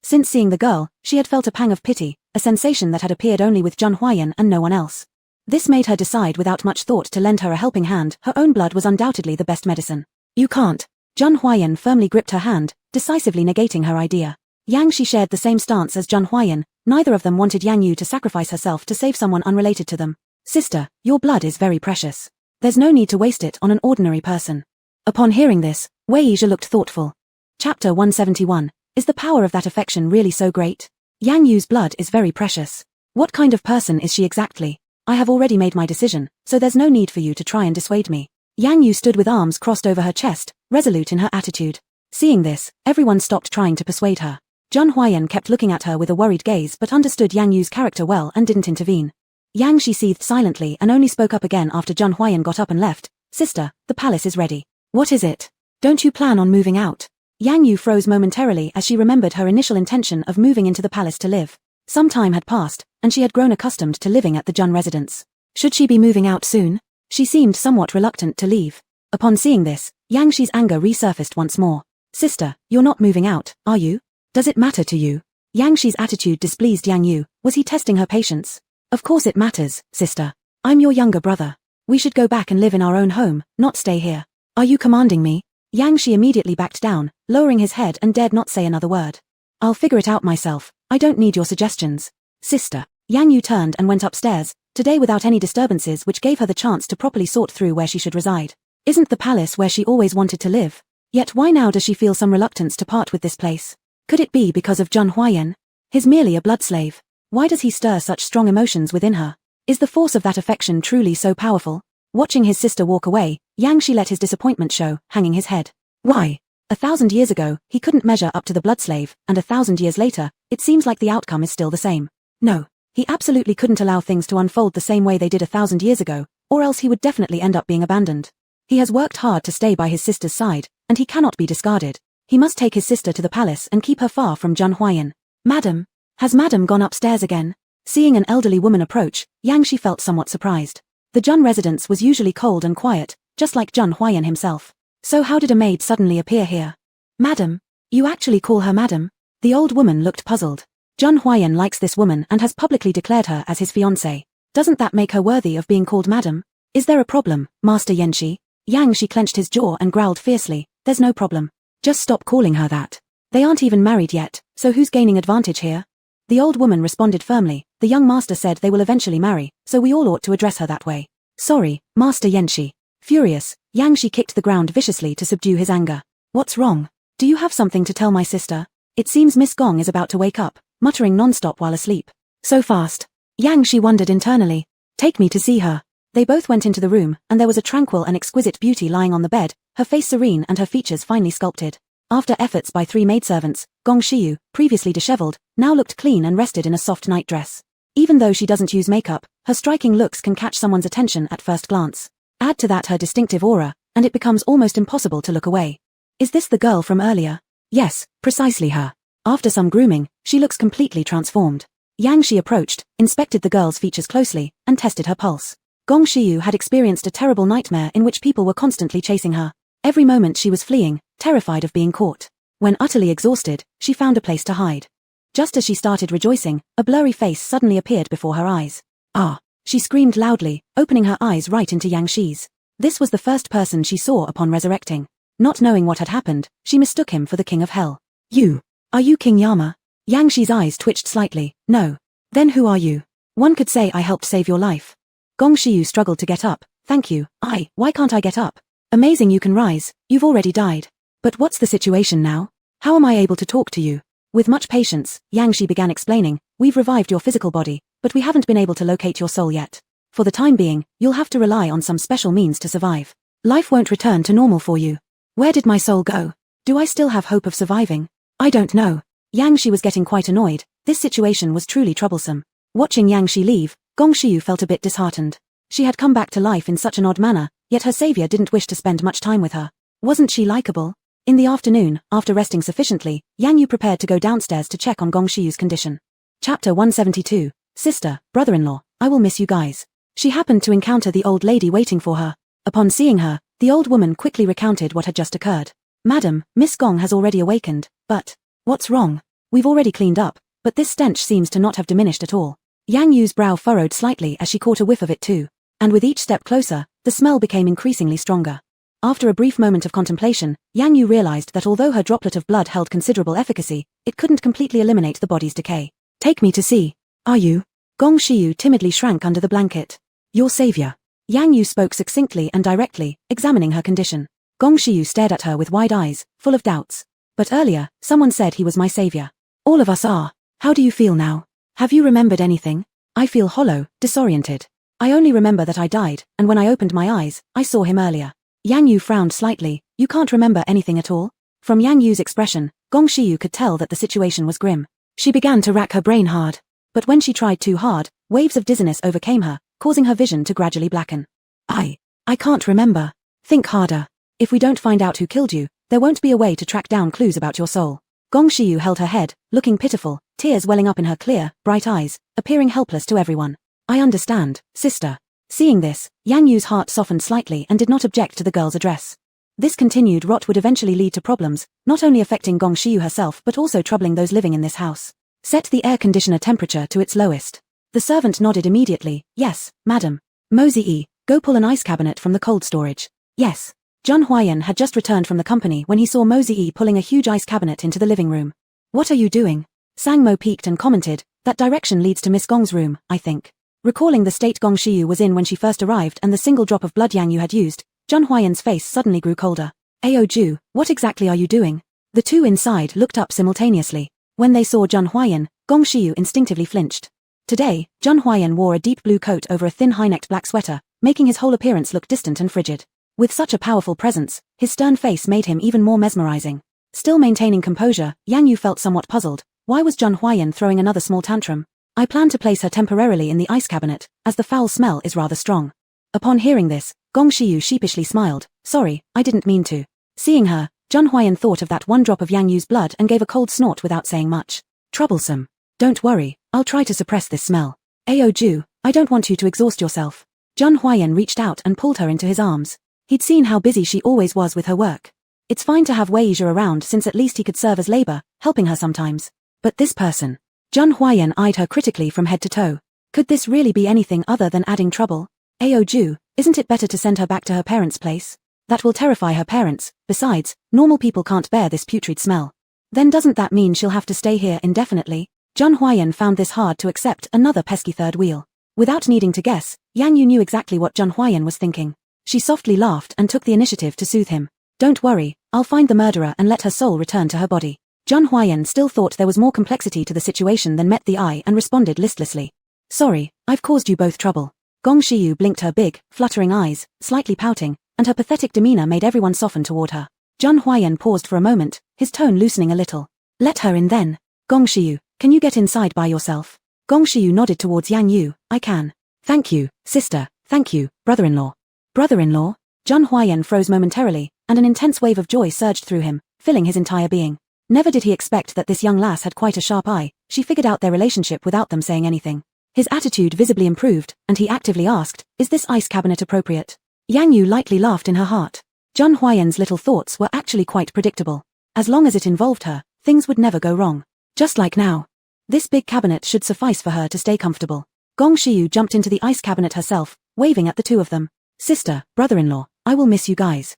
Since seeing the girl, she had felt a pang of pity, a sensation that had appeared only with Zheng Huaiyan and no one else. This made her decide without much thought to lend her a helping hand. Her own blood was undoubtedly the best medicine. You can't. Zheng Huaiyan firmly gripped her hand, decisively negating her idea. Yang Shi shared the same stance as Zheng Huaiyan. Neither of them wanted Yang Yu to sacrifice herself to save someone unrelated to them. Sister, your blood is very precious. There's no need to waste it on an ordinary person. Upon hearing this, Wei Yizhe looked thoughtful. Chapter 171. Is the power of that affection really so great? Yang Yu's blood is very precious. What kind of person is she exactly? I have already made my decision, so there's no need for you to try and dissuade me. Yang Yu stood with arms crossed over her chest, resolute in her attitude. Seeing this, everyone stopped trying to persuade her. Zheng Huaiyan kept looking at her with a worried gaze but understood Yang Yu's character well and didn't intervene. Yang Shi seethed silently and only spoke up again after Zheng Huaiyan got up and left. Sister, the palace is ready. What is it? Don't you plan on moving out? Yang Yu froze momentarily as she remembered her initial intention of moving into the palace to live. Some time had passed, and she had grown accustomed to living at the Jun residence. Should she be moving out soon? She seemed somewhat reluctant to leave. Upon seeing this, Yang Shi's anger resurfaced once more. Sister, you're not moving out, are you? Does it matter to you? Yang Shi's attitude displeased Yang Yu. Was he testing her patience? Of course it matters, sister. I'm your younger brother. We should go back and live in our own home, not stay here. Are you commanding me? Yang Shi immediately backed down, lowering his head and dared not say another word. I'll figure it out myself. I don't need your suggestions. Sister. Yang Yu turned and went upstairs, today without any disturbances, which gave her the chance to properly sort through where she should reside. Isn't the palace where she always wanted to live? Yet why now does she feel some reluctance to part with this place? Could it be because of Zheng Huayan? He's merely a blood slave. Why does he stir such strong emotions within her? Is the force of that affection truly so powerful? Watching his sister walk away, Yang Shi let his disappointment show, hanging his head. Why? 1,000 years ago, he couldn't measure up to the blood slave, and 1,000 years later, it seems like the outcome is still the same. No. He absolutely couldn't allow things to unfold the same way they did 1,000 years ago, or else he would definitely end up being abandoned. He has worked hard to stay by his sister's side, and he cannot be discarded. He must take his sister to the palace and keep her far from Zheng Huayan. Madam? Has Madam gone upstairs again? Seeing an elderly woman approach, Yang Shi felt somewhat surprised. The Zheng residence was usually cold and quiet, just like Zheng Huayan himself. So how did a maid suddenly appear here? Madam? You actually call her Madam? The old woman looked puzzled. Zheng Huayan likes this woman and has publicly declared her as his fiancée. Doesn't that make her worthy of being called Madam? Is there a problem, Master Yanxi? Yang Shi clenched his jaw and growled fiercely. There's no problem. Just stop calling her that. They aren't even married yet, so who's gaining advantage here? The old woman responded firmly. The young master said they will eventually marry, so we all ought to address her that way. Sorry, Master Yanxi. Furious, Yang Shi kicked the ground viciously to subdue his anger. What's wrong? Do you have something to tell my sister? It seems Miss Gong is about to wake up, muttering non-stop while asleep. So fast. Yang Shi wondered internally. Take me to see her. They both went into the room, and there was a tranquil and exquisite beauty lying on the bed, her face serene and her features finely sculpted. After efforts by 3 maidservants, Gong Shiyu, previously disheveled, now looked clean and rested in a soft nightdress. Even though she doesn't use makeup, her striking looks can catch someone's attention at first glance. Add to that her distinctive aura, and it becomes almost impossible to look away. Is this the girl from earlier? Yes, precisely her. After some grooming, she looks completely transformed. Yang Shi approached, inspected the girl's features closely, and tested her pulse. Gong Shiyu had experienced a terrible nightmare in which people were constantly chasing her. Every moment she was fleeing, terrified of being caught. When utterly exhausted, she found a place to hide. Just as she started rejoicing, a blurry face suddenly appeared before her eyes. Ah! She screamed loudly, opening her eyes right into Yang Shi's. This was the first person she saw upon resurrecting. Not knowing what had happened, she mistook him for the king of hell. You! Are you King Yama? Yang Shi's eyes twitched slightly. No. Then who are you? One could say I helped save your life. Gong Shiyu struggled to get up. Thank you. Why can't I get up? Amazing you can rise, you've already died. But what's the situation now? How am I able to talk to you? With much patience, Yang Shi began explaining, we've revived your physical body, but we haven't been able to locate your soul yet. For the time being, you'll have to rely on some special means to survive. Life won't return to normal for you. Where did my soul go? Do I still have hope of surviving? I don't know. Yang Shi was getting quite annoyed. This situation was truly troublesome. Watching Yang Shi leave, Gong Shiyu felt a bit disheartened. She had come back to life in such an odd manner, yet her savior didn't wish to spend much time with her. Wasn't she likable? In the afternoon, after resting sufficiently, Yang Yu prepared to go downstairs to check on Gong Shiyu's condition. Chapter 172, Sister, Brother-in-law, I will miss you guys. She happened to encounter the old lady waiting for her. Upon seeing her, the old woman quickly recounted what had just occurred. Madam, Miss Gong has already awakened, but... What's wrong? We've already cleaned up, but this stench seems to not have diminished at all. Yang Yu's brow furrowed slightly as she caught a whiff of it too. And with each step closer, the smell became increasingly stronger. After a brief moment of contemplation, Yang Yu realized that although her droplet of blood held considerable efficacy, it couldn't completely eliminate the body's decay. Take me to see. Are you? Gong Shiyu timidly shrank under the blanket. Your savior. Yang Yu spoke succinctly and directly, examining her condition. Gong Shiyu stared at her with wide eyes, full of doubts. But earlier, someone said he was my savior. All of us are. How do you feel now? Have you remembered anything? I feel hollow, disoriented. I only remember that I died, and when I opened my eyes, I saw him earlier. Yang Yu frowned slightly. You can't remember anything at all? From Yang Yu's expression, Gong Shiyu could tell that the situation was grim. She began to rack her brain hard. But when she tried too hard, waves of dizziness overcame her, causing her vision to gradually blacken. I can't remember. Think harder. If we don't find out who killed you, there won't be a way to track down clues about your soul. Gong Shiyu held her head, looking pitiful, tears welling up in her clear, bright eyes, appearing helpless to everyone. I understand, sister. Seeing this, Yang Yu's heart softened slightly and did not object to the girl's address. This continued rot would eventually lead to problems, not only affecting Gong Shiyu herself but also troubling those living in this house. Set the air conditioner temperature to its lowest. The servant nodded immediately. Yes, madam. Mosey, go pull an ice cabinet from the cold storage. Yes. Zheng Huayan had just returned from the company when he saw Mosey pulling a huge ice cabinet into the living room. What are you doing? Sang Mo peeked and commented, that direction leads to Miss Gong's room, I think. Recalling the state Gong Shiyu was in when she first arrived and the single drop of blood Yang Yu had used, Zhun Huayan's face suddenly grew colder. Ju, what exactly are you doing? The two inside looked up simultaneously. When they saw Zhun Huayan, Gong Shiyu instinctively flinched. Today, Zhun Huayan wore a deep blue coat over a thin high-necked black sweater, making his whole appearance look distant and frigid. With such a powerful presence, his stern face made him even more mesmerizing. Still maintaining composure, Yang Yu felt somewhat puzzled. Why was Zhun Huayan throwing another small tantrum? I plan to place her temporarily in the ice cabinet, as the foul smell is rather strong. Upon hearing this, Gong Shiyu sheepishly smiled. Sorry, I didn't mean to. Seeing her, Zhun Huayan thought of that one drop of Yang Yu's blood and gave a cold snort without saying much. Troublesome. Don't worry, I'll try to suppress this smell. Ju, I don't want you to exhaust yourself. Zhun Huayan reached out and pulled her into his arms. He'd seen how busy she always was with her work. It's fine to have Wei Yizhe around since at least he could serve as labor, helping her sometimes. But this person. Zhun Huayan eyed her critically from head to toe. Could this really be anything other than adding trouble? Ju, isn't it better to send her back to her parents' place? That will terrify her parents. Besides, normal people can't bear this putrid smell. Then doesn't that mean she'll have to stay here indefinitely? Zhun Huayan found this hard to accept. Another pesky third wheel. Without needing to guess, Yang Yu knew exactly what Zhun Huayan was thinking. She softly laughed and took the initiative to soothe him. Don't worry, I'll find the murderer and let her soul return to her body. Zhun Huayan still thought there was more complexity to the situation than met the eye and responded listlessly. Sorry, I've caused you both trouble. Gong Shiyu blinked her big, fluttering eyes, slightly pouting, and her pathetic demeanor made everyone soften toward her. Zhun Huayan paused for a moment, his tone loosening a little. Let her in then. Gong Shiyu, can you get inside by yourself? Gong Shiyu nodded towards Yang Yu. I can. Thank you, sister, thank you, brother-in-law. Brother-in-law? Zhun Huayan froze momentarily, and an intense wave of joy surged through him, filling his entire being. Never did he expect that this young lass had quite a sharp eye. She figured out their relationship without them saying anything. His attitude visibly improved, and he actively asked, is this ice cabinet appropriate? Yang Yu lightly laughed in her heart. Zhun Huayan's little thoughts were actually quite predictable. As long as it involved her, things would never go wrong. Just like now. This big cabinet should suffice for her to stay comfortable. Gong Shiyu jumped into the ice cabinet herself, waving at the two of them. Sister, brother-in-law, I will miss you guys.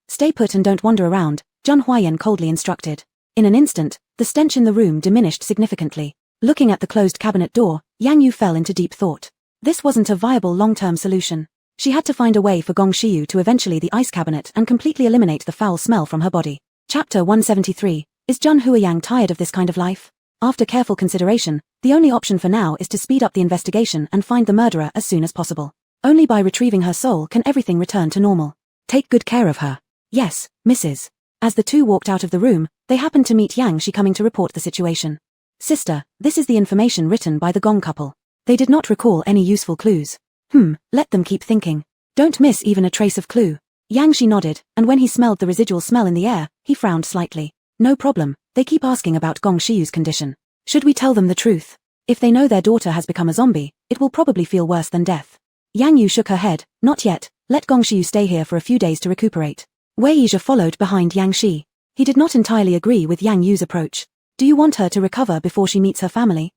Stay put and don't wander around, Zhun Huayan coldly instructed. In an instant, the stench in the room diminished significantly. Looking at the closed cabinet door, Yang Yu fell into deep thought. This wasn't a viable long-term solution. She had to find a way for Gong Shiyu to eventually the ice cabinet and completely eliminate the foul smell from her body. Chapter 173. Is Zhun Huayang tired of this kind of life? After careful consideration, the only option for now is to speed up the investigation and find the murderer as soon as possible. Only by retrieving her soul can everything return to normal. Take good care of her. Yes, Mrs. As the two walked out of the room, they happened to meet Yang Shi coming to report the situation. Sister, this is the information written by the Gong couple. They did not recall any useful clues. Let them keep thinking. Don't miss even a trace of clue. Yang Shi nodded, and when he smelled the residual smell in the air, he frowned slightly. No problem, they keep asking about Gong Shiyu's condition. Should we tell them the truth? If they know their daughter has become a zombie, it will probably feel worse than death. Yang Yu shook her head. Not yet, let Gong Shiyu stay here for a few days to recuperate. Wei Yizhe followed behind Yang Shi. He did not entirely agree with Yang Yu's approach. Do you want her to recover before she meets her family?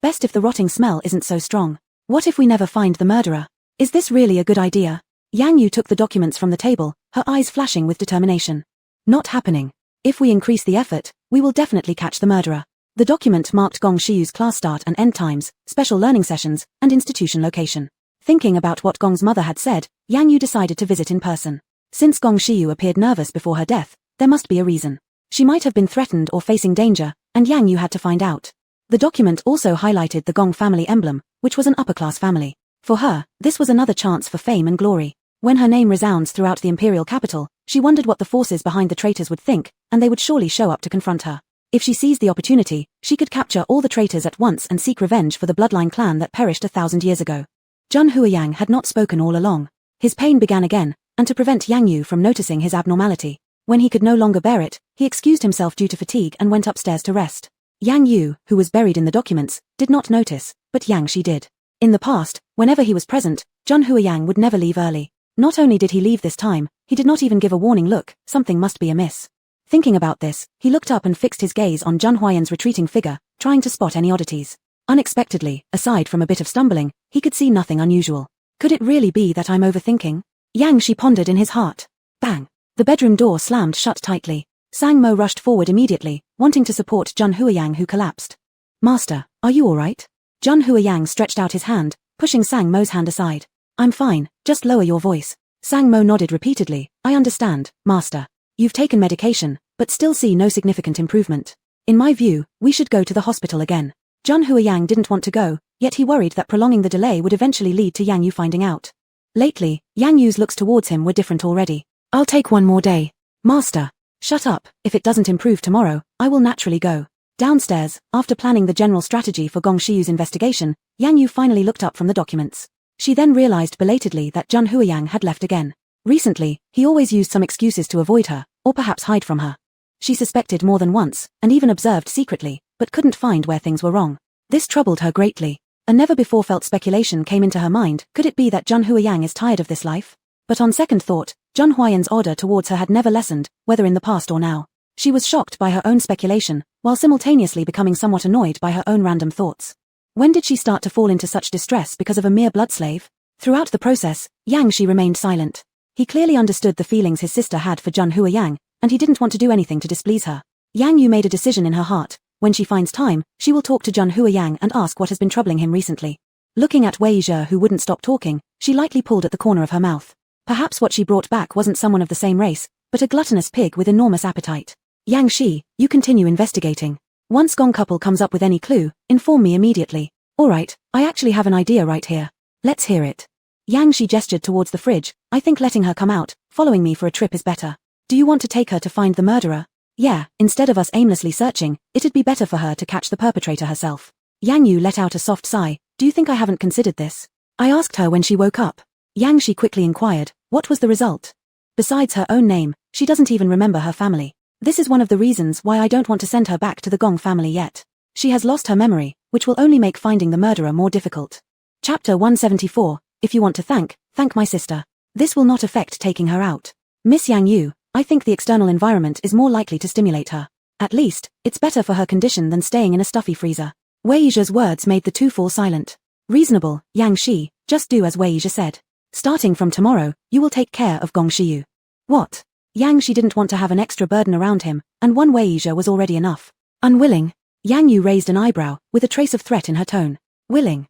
Best if the rotting smell isn't so strong. What if we never find the murderer? Is this really a good idea? Yang Yu took the documents from the table, her eyes flashing with determination. Not happening. If we increase the effort, we will definitely catch the murderer. The document marked Gong Shiyu's class start and end times, special learning sessions, and institution location. Thinking about what Gong's mother had said, Yang Yu decided to visit in person. Since Gong Shiyu appeared nervous before her death, there must be a reason. She might have been threatened or facing danger, and Yang Yu had to find out. The document also highlighted the Gong family emblem, which was an upper-class family. For her, this was another chance for fame and glory. When her name resounds throughout the imperial capital, she wondered what the forces behind the traitors would think, and they would surely show up to confront her. If she seized the opportunity, she could capture all the traitors at once and seek revenge for the bloodline clan that perished 1,000 years ago. Zhun Huayang had not spoken all along. His pain began again, and to prevent Yang Yu from noticing his abnormality, when he could no longer bear it, he excused himself due to fatigue and went upstairs to rest. Yang Yu, who was buried in the documents, did not notice, but Yang Shi did. In the past, whenever he was present, Zhun Huayang would never leave early. Not only did he leave this time, he did not even give a warning look. Something must be amiss. Thinking about this, he looked up and fixed his gaze on Zhun Huayan's retreating figure, trying to spot any oddities. Unexpectedly, aside from a bit of stumbling, he could see nothing unusual. Could it really be that I'm overthinking? Yang Shi pondered in his heart. Bang! The bedroom door slammed shut tightly. Sang Mo rushed forward immediately, wanting to support Jun Huayang who collapsed. Master, are you alright? Jun Huayang stretched out his hand, pushing Sang Mo's hand aside. I'm fine, just lower your voice. Sang Mo nodded repeatedly. I understand, Master. You've taken medication, but still see no significant improvement. In my view, we should go to the hospital again. Jun Huayang didn't want to go, yet he worried that prolonging the delay would eventually lead to Yang Yu finding out. Lately, Yang Yu's looks towards him were different already. I'll take one more day. Master. Shut up, if it doesn't improve tomorrow, I will naturally go. Downstairs, after planning the general strategy for Gong Shiyu's investigation, Yang Yu finally looked up from the documents. She then realized belatedly that Jun Huayang had left again. Recently, he always used some excuses to avoid her, or perhaps hide from her. She suspected more than once, and even observed secretly, but couldn't find where things were wrong. This troubled her greatly. A never-before-felt speculation came into her mind. Could it be that Jun Huayang is tired of this life? But on second thought, Jun Huayan's order towards her had never lessened, whether in the past or now. She was shocked by her own speculation, while simultaneously becoming somewhat annoyed by her own random thoughts. When did she start to fall into such distress because of a mere blood slave? Throughout the process, Yang Shi remained silent. He clearly understood the feelings his sister had for Jun Huayang, and he didn't want to do anything to displease her. Yang Yu made a decision in her heart. When she finds time, she will talk to Jun Huayang and ask what has been troubling him recently. Looking at Wei Zhe who wouldn't stop talking, she lightly pulled at the corner of her mouth. Perhaps what she brought back wasn't someone of the same race, but a gluttonous pig with enormous appetite. Yang Shi, you continue investigating. Once Gong couple comes up with any clue, inform me immediately. Alright, I actually have an idea right here. Let's hear it. Yang Shi gestured towards the fridge. I think letting her come out, following me for a trip is better. Do you want to take her to find the murderer? Yeah, instead of us aimlessly searching, it'd be better for her to catch the perpetrator herself. Yang Yu let out a soft sigh. Do you think I haven't considered this? I asked her when she woke up. Yang Shi quickly inquired, what was the result? Besides her own name, she doesn't even remember her family. This is one of the reasons why I don't want to send her back to the Gong family yet. She has lost her memory, which will only make finding the murderer more difficult. Chapter 174, If you want to thank my sister. This will not affect taking her out. Miss Yang Yu, I think the external environment is more likely to stimulate her. At least, it's better for her condition than staying in a stuffy freezer. Wei Zhe's words made the two fall silent. Reasonable, Yang Shi, just do as Wei Zhe said. Starting from tomorrow, you will take care of Gong Shiyu. What? Yang Shi didn't want to have an extra burden around him, and one Wei Zhe was already enough. Unwilling? Yang Yu raised an eyebrow, with a trace of threat in her tone. Willing?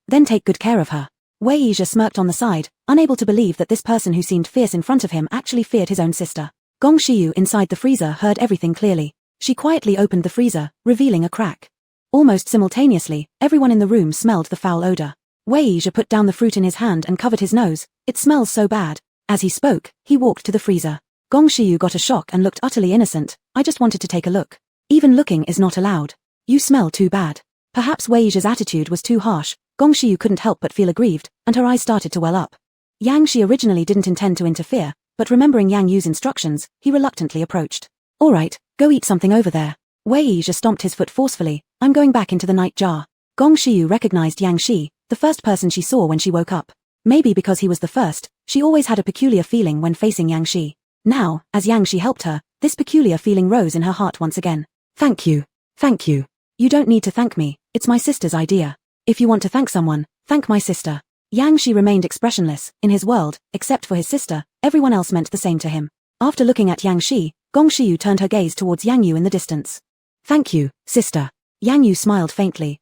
Then take good care of her. Wei Zhe smirked on the side, unable to believe that this person who seemed fierce in front of him actually feared his own sister. Gong Shiyu inside the freezer heard everything clearly. She quietly opened the freezer, revealing a crack. Almost simultaneously, everyone in the room smelled the foul odor. Wei Zhe put down the fruit in his hand and covered his nose. It smells so bad. As he spoke, he walked to the freezer. Gong Shiyu got a shock and looked utterly innocent. I just wanted to take a look. Even looking is not allowed. You smell too bad. Perhaps Wei Zhe's attitude was too harsh. Gong Shiyu couldn't help but feel aggrieved, and her eyes started to well up. Yang Shi originally didn't intend to interfere, but remembering Yang Yu's instructions, he reluctantly approached. Alright, go eat something over there. Wei Zhe stomped his foot forcefully. I'm going back into the night jar. Gong Shiyu recognized Yang Shi, the first person she saw when she woke up. Maybe because he was the first, she always had a peculiar feeling when facing Yang Shi. Now, as Yang Shi helped her, this peculiar feeling rose in her heart once again. Thank you. Thank you. You don't need to thank me, it's my sister's idea. If you want to thank someone, thank my sister. Yang Shi remained expressionless. In his world, except for his sister, everyone else meant the same to him. After looking at Yang Shi, Gong Shiyu turned her gaze towards Yang Yu in the distance. Thank you, sister. Yang Yu smiled faintly.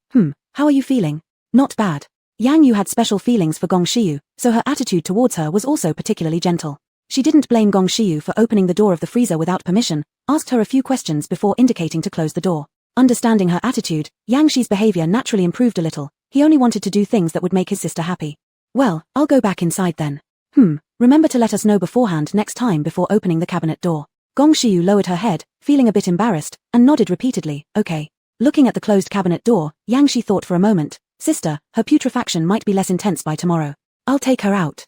How are you feeling? Not bad. Yang Yu had special feelings for Gong Shiyu, so her attitude towards her was also particularly gentle. She didn't blame Gong Shiyu for opening the door of the freezer without permission, asked her a few questions before indicating to close the door. Understanding her attitude, Yang Shi's behavior naturally improved a little. He only wanted to do things that would make his sister happy. Well, I'll go back inside then. Remember to let us know beforehand next time before opening the cabinet door. Gong Shiyu lowered her head, feeling a bit embarrassed, and nodded repeatedly, okay. Looking at the closed cabinet door, Yang Shi thought for a moment. Sister, her putrefaction might be less intense by tomorrow. I'll take her out.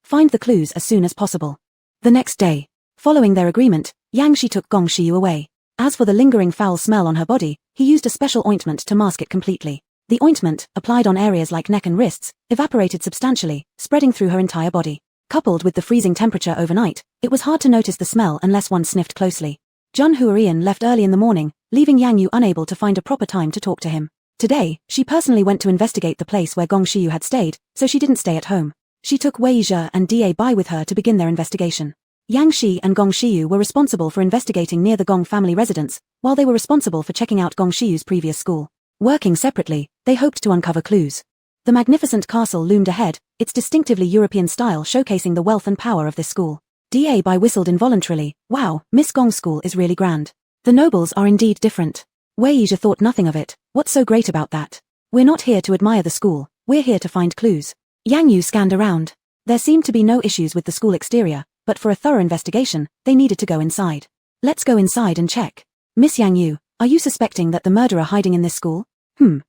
Find the clues as soon as possible. The next day. Following their agreement, Yang Shi took Gong Shiyu away. As for the lingering foul smell on her body, he used a special ointment to mask it completely. The ointment, applied on areas like neck and wrists, evaporated substantially, spreading through her entire body. Coupled with the freezing temperature overnight, it was hard to notice the smell unless one sniffed closely. Jun Huarian left early in the morning, leaving Yang Yu unable to find a proper time to talk to him. Today, she personally went to investigate the place where Gong Shiyu had stayed, so she didn't stay at home. She took Wei Zhe and Da Bai with her to begin their investigation. Yang Shi and Gong Shiyu were responsible for investigating near the Gong family residence, while they were responsible for checking out Gong Shiyu's previous school. Working separately, they hoped to uncover clues. The magnificent castle loomed ahead, its distinctively European style showcasing the wealth and power of this school. Da Bai whistled involuntarily. Wow, Miss Gong's school is really grand. The nobles are indeed different. Wei Yizhi thought nothing of it. What's so great about that? We're not here to admire the school, we're here to find clues. Yang Yu scanned around. There seemed to be no issues with the school exterior, but for a thorough investigation, they needed to go inside. Let's go inside and check. Miss Yang Yu, are you suspecting that the murderer hiding in this school?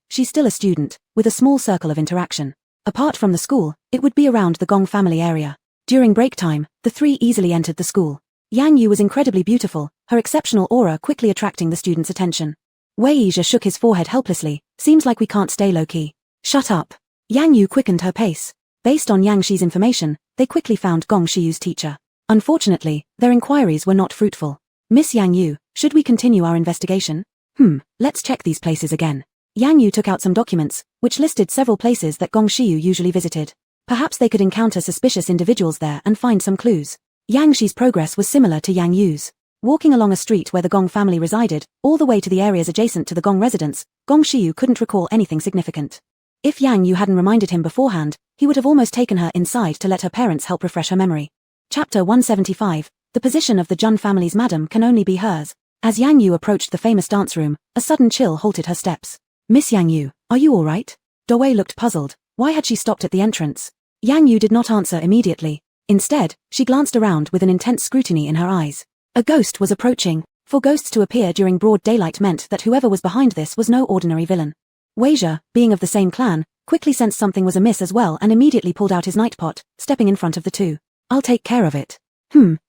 She's still a student, with a small circle of interaction. Apart from the school, it would be around the Gong family area. During break time, the three easily entered the school. Yang Yu was incredibly beautiful, her exceptional aura quickly attracting the students' attention. Wei Yizhi shook his forehead helplessly. Seems like we can't stay low-key. Shut up. Yang Yu quickened her pace. Based on Yang Shi's information, they quickly found Gong Shiyu's teacher. Unfortunately, their inquiries were not fruitful. Miss Yang Yu, should we continue our investigation? Let's check these places again. Yang Yu took out some documents, which listed several places that Gong Shiyu usually visited. Perhaps they could encounter suspicious individuals there and find some clues. Yang Shi's progress was similar to Yang Yu's. Walking along a street where the Gong family resided, all the way to the areas adjacent to the Gong residence, Gong Shiyu couldn't recall anything significant. If Yang Yu hadn't reminded him beforehand, he would have almost taken her inside to let her parents help refresh her memory. Chapter 175, The position of the Jun family's madam can only be hers. As Yang Yu approached the famous dance room, a sudden chill halted her steps. Miss Yang Yu, are you all right? Dawei looked puzzled. Why had she stopped at the entrance? Yang Yu did not answer immediately. Instead, she glanced around with an intense scrutiny in her eyes. A ghost was approaching. For ghosts to appear during broad daylight meant that whoever was behind this was no ordinary villain. Wei Yizhi, being of the same clan, quickly sensed something was amiss as well and immediately pulled out his nightpot, stepping in front of the two. I'll take care of it.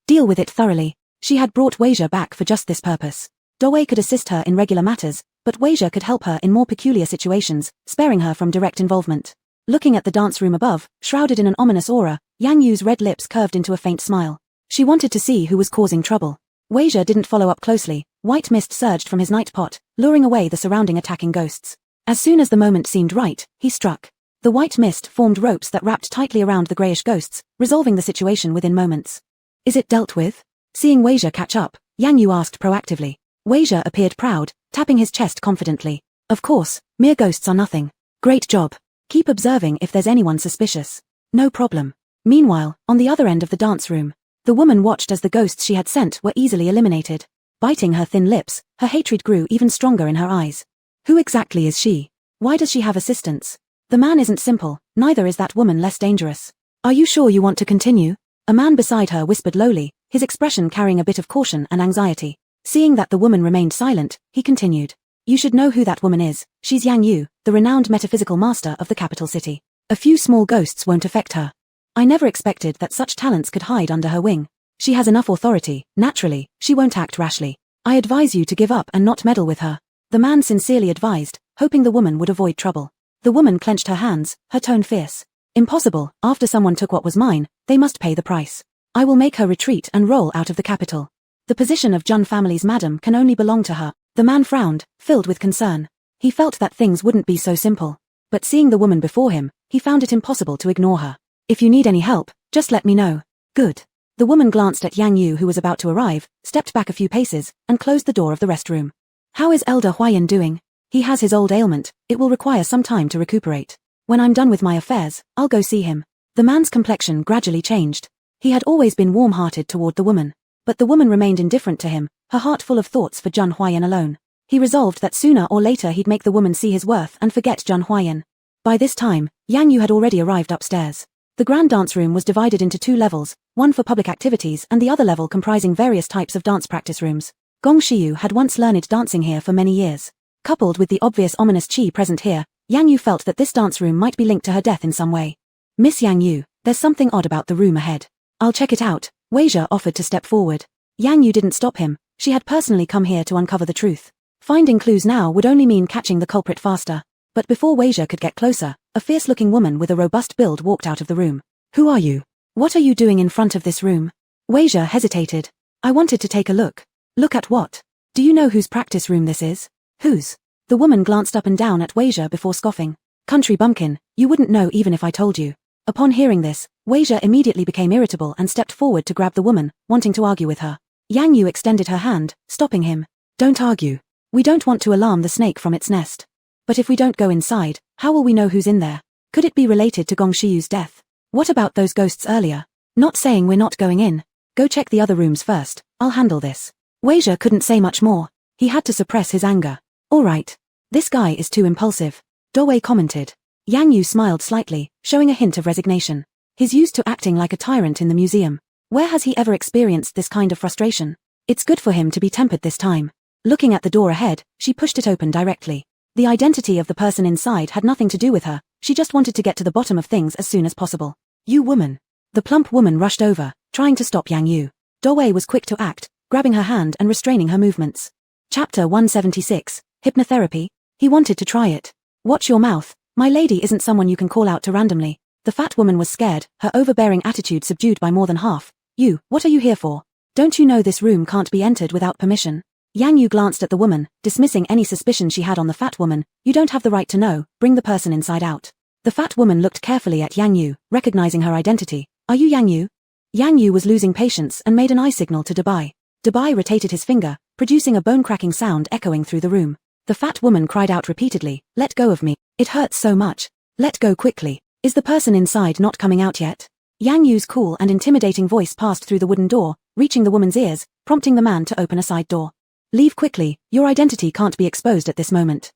Deal with it thoroughly. She had brought Wei Yizhi back for just this purpose. Dawei could assist her in regular matters, but Wei Yizhi could help her in more peculiar situations, sparing her from direct involvement. Looking at the dance room above, shrouded in an ominous aura, Yang Yu's red lips curved into a faint smile. She wanted to see who was causing trouble. Wei Yizhi didn't follow up closely. White mist surged from his nightpot, luring away the surrounding attacking ghosts. As soon as the moment seemed right, he struck. The white mist formed ropes that wrapped tightly around the greyish ghosts, resolving the situation within moments. Is it dealt with? Seeing Wei Yizhi catch up, Yang Yu asked proactively. Wei Yizhi appeared proud, tapping his chest confidently. Of course, mere ghosts are nothing. Great job. Keep observing if there's anyone suspicious. No problem. Meanwhile, on the other end of the dance room, the woman watched as the ghosts she had sent were easily eliminated. Biting her thin lips, her hatred grew even stronger in her eyes. Who exactly is she? Why does she have assistants? The man isn't simple, neither is that woman less dangerous. Are you sure you want to continue? A man beside her whispered lowly, his expression carrying a bit of caution and anxiety. Seeing that the woman remained silent, he continued. You should know who that woman is. She's Yang Yu, the renowned metaphysical master of the capital city. A few small ghosts won't affect her. I never expected that such talents could hide under her wing. She has enough authority, naturally, she won't act rashly. I advise you to give up and not meddle with her. The man sincerely advised, hoping the woman would avoid trouble. The woman clenched her hands, her tone fierce. Impossible, after someone took what was mine, they must pay the price. I will make her retreat and roll out of the capital. The position of Jun family's madam can only belong to her. The man frowned, filled with concern. He felt that things wouldn't be so simple. But seeing the woman before him, he found it impossible to ignore her. If you need any help, just let me know. Good. The woman glanced at Yang Yu who was about to arrive, stepped back a few paces, and closed the door of the restroom. How is Elder Huayan doing? He has his old ailment, it will require some time to recuperate. When I'm done with my affairs, I'll go see him. The man's complexion gradually changed. He had always been warm-hearted toward the woman. But the woman remained indifferent to him, her heart full of thoughts for Jun Huayan alone. He resolved that sooner or later he'd make the woman see his worth and forget Jun Huayan. By this time, Yang Yu had already arrived upstairs. The grand dance room was divided into two levels, one for public activities and the other level comprising various types of dance practice rooms. Gong Shiyu had once learned dancing here for many years. Coupled with the obvious ominous qi present here, Yang Yu felt that this dance room might be linked to her death in some way. Miss Yang Yu, there's something odd about the room ahead. I'll check it out. Wei Yizhi offered to step forward. Yang Yu didn't stop him, she had personally come here to uncover the truth. Finding clues now would only mean catching the culprit faster. But before Wei Yizhi could get closer, a fierce-looking woman with a robust build walked out of the room. Who are you? What are you doing in front of this room? Wei Yizhi hesitated. I wanted to take a look. Look at what? Do you know whose practice room this is? Whose? The woman glanced up and down at Wei Yizhi before scoffing. Country bumpkin, you wouldn't know even if I told you. Upon hearing this, Weijia immediately became irritable and stepped forward to grab the woman, wanting to argue with her. Yang Yu extended her hand, stopping him. Don't argue. We don't want to alarm the snake from its nest. But if we don't go inside, how will we know who's in there? Could it be related to Gong Shiyu's death? What about those ghosts earlier? Not saying we're not going in. Go check the other rooms first, I'll handle this. Weijia couldn't say much more. He had to suppress his anger. Alright. This guy is too impulsive. Dowei commented. Yang Yu smiled slightly, showing a hint of resignation. He's used to acting like a tyrant in the museum. Where has he ever experienced this kind of frustration? It's good for him to be tempered this time. Looking at the door ahead, she pushed it open directly. The identity of the person inside had nothing to do with her, she just wanted to get to the bottom of things as soon as possible. You woman. The plump woman rushed over, trying to stop Yang Yu. Dowei was quick to act, grabbing her hand and restraining her movements. Chapter 176, Hypnotherapy. He wanted to try it. Watch your mouth, my lady isn't someone you can call out to randomly. The fat woman was scared, her overbearing attitude subdued by more than half. You, what are you here for? Don't you know this room can't be entered without permission? Yang Yu glanced at the woman, dismissing any suspicion she had on the fat woman. You don't have the right to know, bring the person inside out. The fat woman looked carefully at Yang Yu, recognizing her identity. Are you Yang Yu? Yang Yu was losing patience and made an eye signal to Dubai. Dubai rotated his finger, producing a bone-cracking sound echoing through the room. The fat woman cried out repeatedly, let go of me. It hurts so much. Let go quickly. Is the person inside not coming out yet? Yang Yu's cool and intimidating voice passed through the wooden door, reaching the woman's ears, prompting the man to open a side door. Leave quickly, your identity can't be exposed at this moment.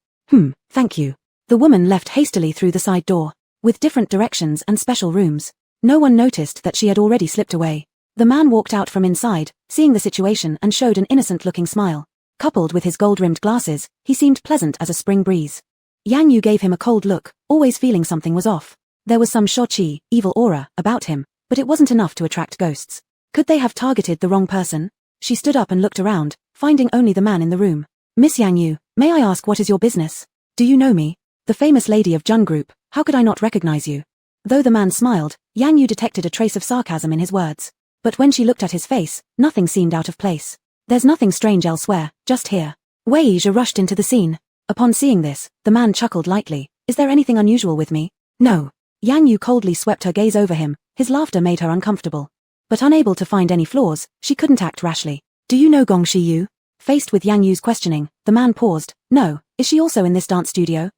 Thank you. The woman left hastily through the side door. With different directions and special rooms. No one noticed that she had already slipped away. The man walked out from inside, seeing the situation and showed an innocent-looking smile. Coupled with his gold-rimmed glasses, he seemed pleasant as a spring breeze. Yang Yu gave him a cold look, always feeling something was off. There was some shochi, evil aura, about him, but it wasn't enough to attract ghosts. Could they have targeted the wrong person? She stood up and looked around, finding only the man in the room. Miss Yang Yu, may I ask what is your business? Do you know me? The famous lady of Jun Group, how could I not recognize you? Though the man smiled, Yang Yu detected a trace of sarcasm in his words. But when she looked at his face, nothing seemed out of place. There's nothing strange elsewhere, just here. Weijia rushed into the scene. Upon seeing this, the man chuckled lightly. Is there anything unusual with me? No. Yang Yu coldly swept her gaze over him, his laughter made her uncomfortable. But unable to find any flaws, she couldn't act rashly. Do you know Gong Shiyu? Faced with Yang Yu's questioning, the man paused. No, is she also in this dance studio?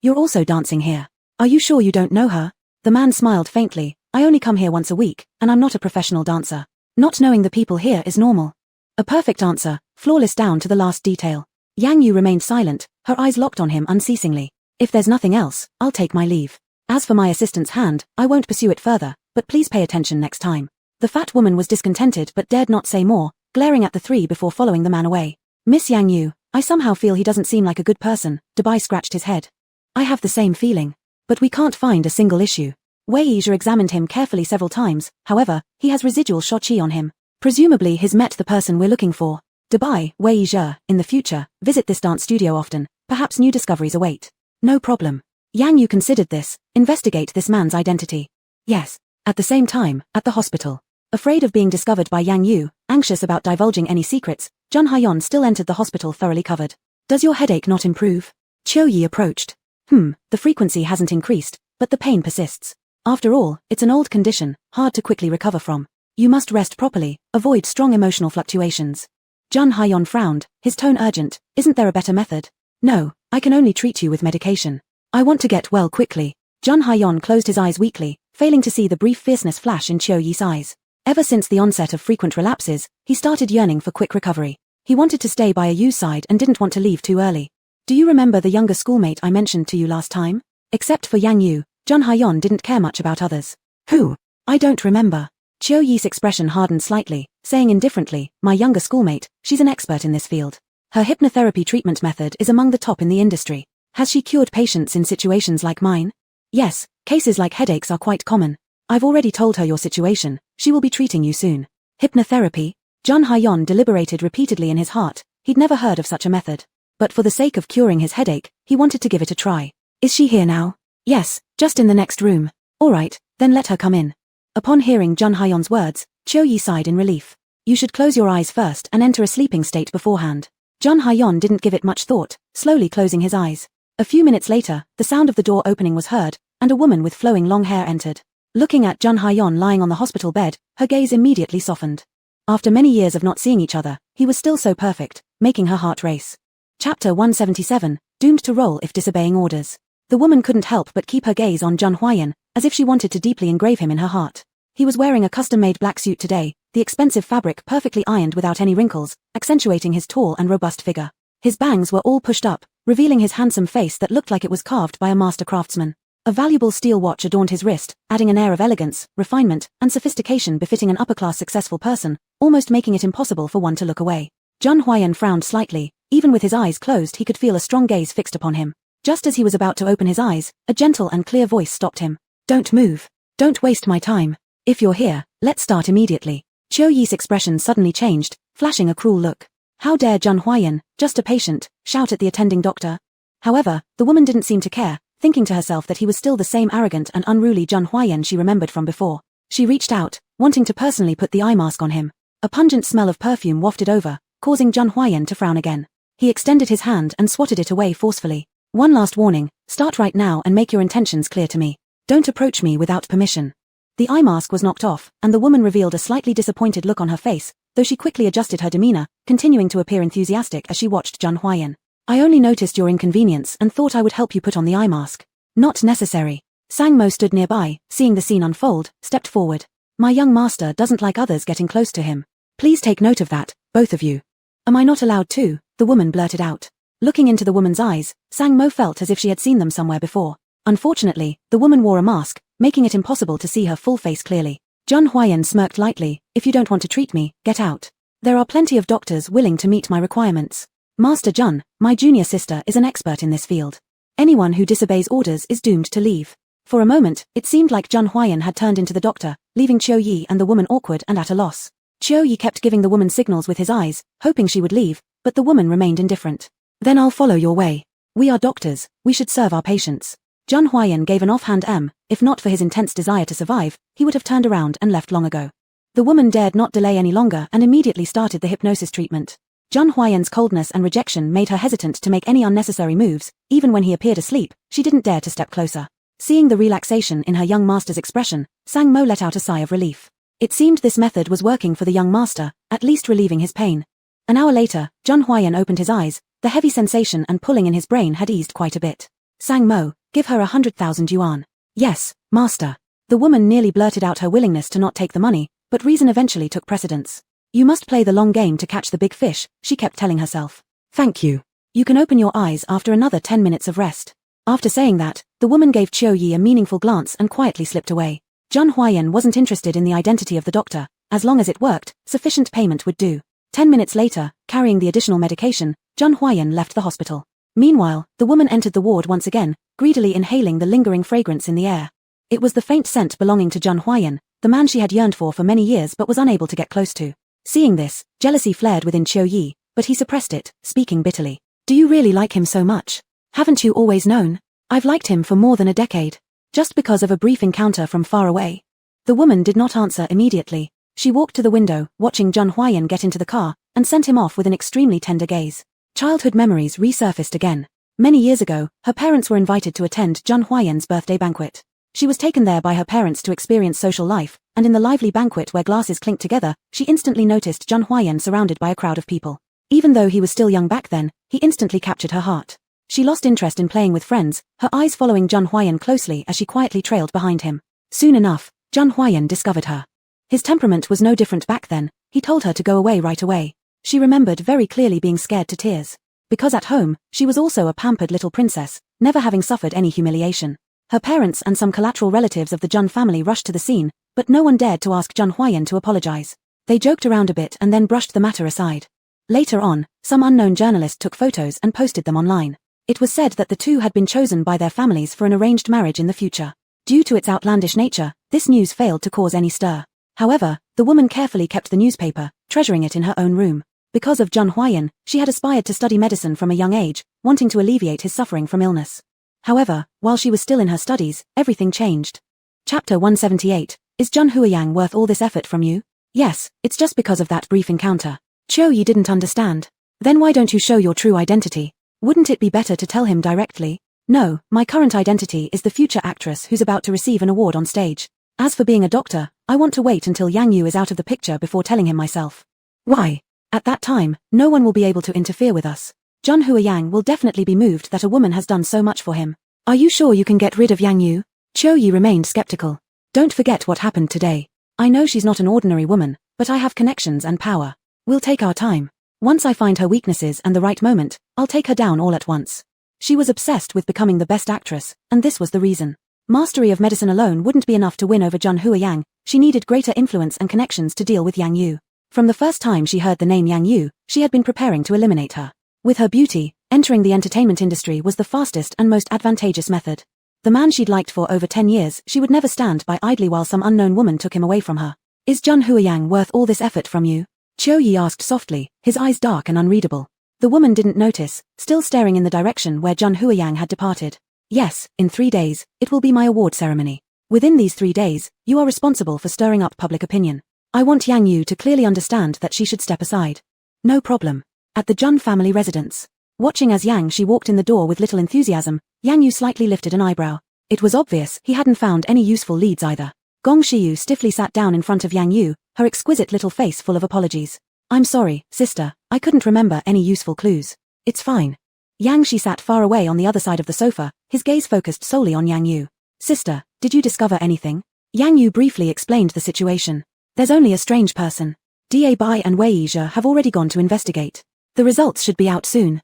You're also dancing here. Are you sure you don't know her? The man smiled faintly. I only come here once a week, and I'm not a professional dancer. Not knowing the people here is normal. A perfect answer, flawless down to the last detail. Yang Yu remained silent, her eyes locked on him unceasingly. If there's nothing else, I'll take my leave. As for my assistant's hand, I won't pursue it further, but please pay attention next time. The fat woman was discontented but dared not say more, glaring at the three before following the man away. Miss Yang Yu, I somehow feel he doesn't seem like a good person. Dubai scratched his head. I have the same feeling. But we can't find a single issue. Weijia examined him carefully several times, however, he has residual shochi on him. Presumably he's met the person we're looking for. Dubai, Weijia, in the future, visit this dance studio often, perhaps new discoveries await. No problem. Yang Yu considered this, investigate this man's identity. Yes. At the same time, at the hospital. Afraid of being discovered by Yang Yu, anxious about divulging any secrets, Jun Haiyan still entered the hospital thoroughly covered. Does your headache not improve? Qiu Yi approached. The frequency hasn't increased, but the pain persists. After all, it's an old condition, hard to quickly recover from. You must rest properly, avoid strong emotional fluctuations. Jun Haiyan frowned, his tone urgent. Isn't there a better method? No, I can only treat you with medication. I want to get well quickly. Jun Haiyan closed his eyes weakly, failing to see the brief fierceness flash in Qiu Yi's eyes. Ever since the onset of frequent relapses, he started yearning for quick recovery. He wanted to stay by Yu's side and didn't want to leave too early. Do you remember the younger schoolmate I mentioned to you last time? Except for Yang Yu, Jun Haiyan didn't care much about others. Who? I don't remember. Qiu Yi's expression hardened slightly, saying indifferently, my younger schoolmate, she's an expert in this field. Her hypnotherapy treatment method is among the top in the industry. Has she cured patients in situations like mine? Yes, cases like headaches are quite common. I've already told her your situation, she will be treating you soon. Hypnotherapy? Jun Haiyan deliberated repeatedly in his heart, he'd never heard of such a method. But for the sake of curing his headache, he wanted to give it a try. Is she here now? Yes, just in the next room. Alright, then let her come in. Upon hearing Jun Haiyan's words, Qiu Yi sighed in relief. You should close your eyes first and enter a sleeping state beforehand. Jun Haiyan didn't give it much thought, slowly closing his eyes. A few minutes later, the sound of the door opening was heard, and a woman with flowing long hair entered. Looking at Jun Hyeon lying on the hospital bed, her gaze immediately softened. After many years of not seeing each other, he was still so perfect, making her heart race. Chapter 177, Doomed to Roll if Disobeying Orders. The woman couldn't help but keep her gaze on Jun Hyeon, as if she wanted to deeply engrave him in her heart. He was wearing a custom-made black suit today, the expensive fabric perfectly ironed without any wrinkles, accentuating his tall and robust figure. His bangs were all pushed up, revealing his handsome face that looked like it was carved by a master craftsman. A valuable steel watch adorned his wrist, adding an air of elegance, refinement, and sophistication befitting an upper-class successful person, almost making it impossible for one to look away. Jun Hyeon frowned slightly. Even with his eyes closed he could feel a strong gaze fixed upon him. Just as he was about to open his eyes, a gentle and clear voice stopped him. "Don't move. Don't waste my time. If you're here, let's start immediately." Cheo-yi's expression suddenly changed, flashing a cruel look. How dare Jun Hyeon, just a patient, shout at the attending doctor? However, the woman didn't seem to care, thinking to herself that he was still the same arrogant and unruly Jun Hyeon she remembered from before. She reached out, wanting to personally put the eye mask on him. A pungent smell of perfume wafted over, causing Jun Hyeon to frown again. He extended his hand and swatted it away forcefully. "One last warning, start right now and make your intentions clear to me. Don't approach me without permission." The eye mask was knocked off, and the woman revealed a slightly disappointed look on her face, though she quickly adjusted her demeanor, continuing to appear enthusiastic as she watched Jun Hyeon. "I only noticed your inconvenience and thought I would help you put on the eye mask." "Not necessary." Sang-mo stood nearby, seeing the scene unfold, stepped forward. "My young master doesn't like others getting close to him. Please take note of that, both of you." "Am I not allowed to?" the woman blurted out. Looking into the woman's eyes, Sang-mo felt as if she had seen them somewhere before. Unfortunately, the woman wore a mask, making it impossible to see her full face clearly. Jun Hyeon smirked lightly. "If you don't want to treat me, get out. There are plenty of doctors willing to meet my requirements. Master Jun, my junior sister is an expert in this field. Anyone who disobeys orders is doomed to leave." For a moment, it seemed like Jun Hyeon had turned into the doctor, leaving Cheo-yi and the woman awkward and at a loss. Cheo-yi kept giving the woman signals with his eyes, hoping she would leave, but the woman remained indifferent. "Then I'll follow your way. We are doctors, we should serve our patients." Jun Hyeon gave an offhand if not for his intense desire to survive, he would have turned around and left long ago. The woman dared not delay any longer and immediately started the hypnosis treatment. Jun Hyeon's coldness and rejection made her hesitant to make any unnecessary moves. Even when he appeared asleep, she didn't dare to step closer. Seeing the relaxation in her young master's expression, Sang-mo let out a sigh of relief. It seemed this method was working for the young master, at least relieving his pain. An hour later, Jun Hyeon opened his eyes. The heavy sensation and pulling in his brain had eased quite a bit. "Sang-mo, give her 100,000 yuan. "Yes, master." The woman nearly blurted out her willingness to not take the money, but reason eventually took precedence. "You must play the long game to catch the big fish," she kept telling herself. "Thank you. You can open your eyes after another 10 minutes of rest." After saying that, the woman gave Cheo-yi a meaningful glance and quietly slipped away. Jun Hyeon wasn't interested in the identity of the doctor. As long as it worked, sufficient payment would do. 10 minutes later, carrying the additional medication, Jun Hyeon left the hospital. Meanwhile, the woman entered the ward once again, greedily inhaling the lingering fragrance in the air. It was the faint scent belonging to Jun Hyeon, the man she had yearned for many years but was unable to get close to. Seeing this, jealousy flared within Cheo-yi, but he suppressed it, speaking bitterly. "Do you really like him so much? Haven't you always known? I've liked him for more than a decade. Just because of a brief encounter from far away." The woman did not answer immediately. She walked to the window, watching Jun Hyeon get into the car, and sent him off with an extremely tender gaze. Childhood memories resurfaced again. Many years ago, her parents were invited to attend Jun Hyeon's birthday banquet. She was taken there by her parents to experience social life, and in the lively banquet where glasses clinked together, she instantly noticed Jun Hyeon surrounded by a crowd of people. Even though he was still young back then, he instantly captured her heart. She lost interest in playing with friends, her eyes following Jun Hyeon closely as she quietly trailed behind him. Soon enough, Jun Hyeon discovered her. His temperament was no different back then. He told her to go away right away. She remembered very clearly being scared to tears. Because at home, she was also a pampered little princess, never having suffered any humiliation. Her parents and some collateral relatives of the Jun family rushed to the scene, but no one dared to ask Jun Hyeon to apologize. They joked around a bit and then brushed the matter aside. Later on, some unknown journalist took photos and posted them online. It was said that the two had been chosen by their families for an arranged marriage in the future. Due to its outlandish nature, this news failed to cause any stir. However, the woman carefully kept the newspaper, treasuring it in her own room. Because of Jun Hyeon, she had aspired to study medicine from a young age, wanting to alleviate his suffering from illness. However, while she was still in her studies, everything changed. Chapter 178, Is Jun Huayang worth all this effort from you? Yes, it's just because of that brief encounter. Cheo-yi didn't understand. Then why don't you show your true identity? Wouldn't it be better to tell him directly? No, my current identity is the future actress who's about to receive an award on stage. As for being a doctor, I want to wait until Yang Yu is out of the picture before telling him myself. Why? At that time, no one will be able to interfere with us. Zhen Huiyang will definitely be moved that a woman has done so much for him. Are you sure you can get rid of Yang Yu? Qiu Yi remained skeptical. Don't forget what happened today. I know she's not an ordinary woman, but I have connections and power. We'll take our time. Once I find her weaknesses and the right moment, I'll take her down all at once. She was obsessed with becoming the best actress, and this was the reason. Mastery of medicine alone wouldn't be enough to win over Zhen Huiyang. She needed greater influence and connections to deal with Yang Yu. From the first time she heard the name Yang Yu, she had been preparing to eliminate her. With her beauty, entering the entertainment industry was the fastest and most advantageous method. The man she'd liked for over 10 years, she would never stand by idly while some unknown woman took him away from her. Is Zhen Huiyang worth all this effort from you? Qiu Yi asked softly, his eyes dark and unreadable. The woman didn't notice, still staring in the direction where Zhen Huiyang had departed. Yes, in 3 days, it will be my award ceremony. Within these 3 days, you are responsible for stirring up public opinion. I want Yang Yu to clearly understand that she should step aside. No problem. At the Zhen family residence. Watching as she walked in the door with little enthusiasm, Yang Yu slightly lifted an eyebrow. It was obvious he hadn't found any useful leads either. Gong Shiyu stiffly sat down in front of Yang Yu, her exquisite little face full of apologies. I'm sorry, sister, I couldn't remember any useful clues. It's fine. Yang Shi sat far away on the other side of the sofa, his gaze focused solely on Yang Yu. Sister, did you discover anything? Yang Yu briefly explained the situation. There's only a strange person. Da Bai and Wei Yizhe have already gone to investigate. The results should be out soon.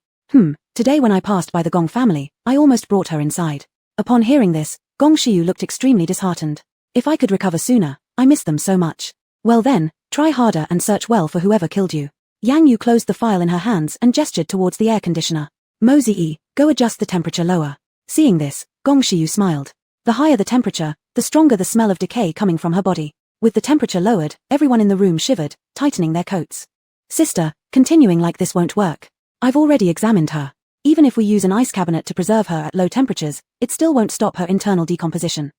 Today when I passed by the Gong family, I almost brought her inside. Upon hearing this, Gong Shiyu looked extremely disheartened. If I could recover sooner, I miss them so much. Well then, try harder and search well for whoever killed you. Yang Yu closed the file in her hands and gestured towards the air conditioner. Mosey, go adjust the temperature lower. Seeing this, Gong Shiyu smiled. The higher the temperature, the stronger the smell of decay coming from her body. With the temperature lowered, everyone in the room shivered, tightening their coats. Sister, continuing like this won't work. I've already examined her. Even if we use an ice cabinet to preserve her at low temperatures, it still won't stop her internal decomposition.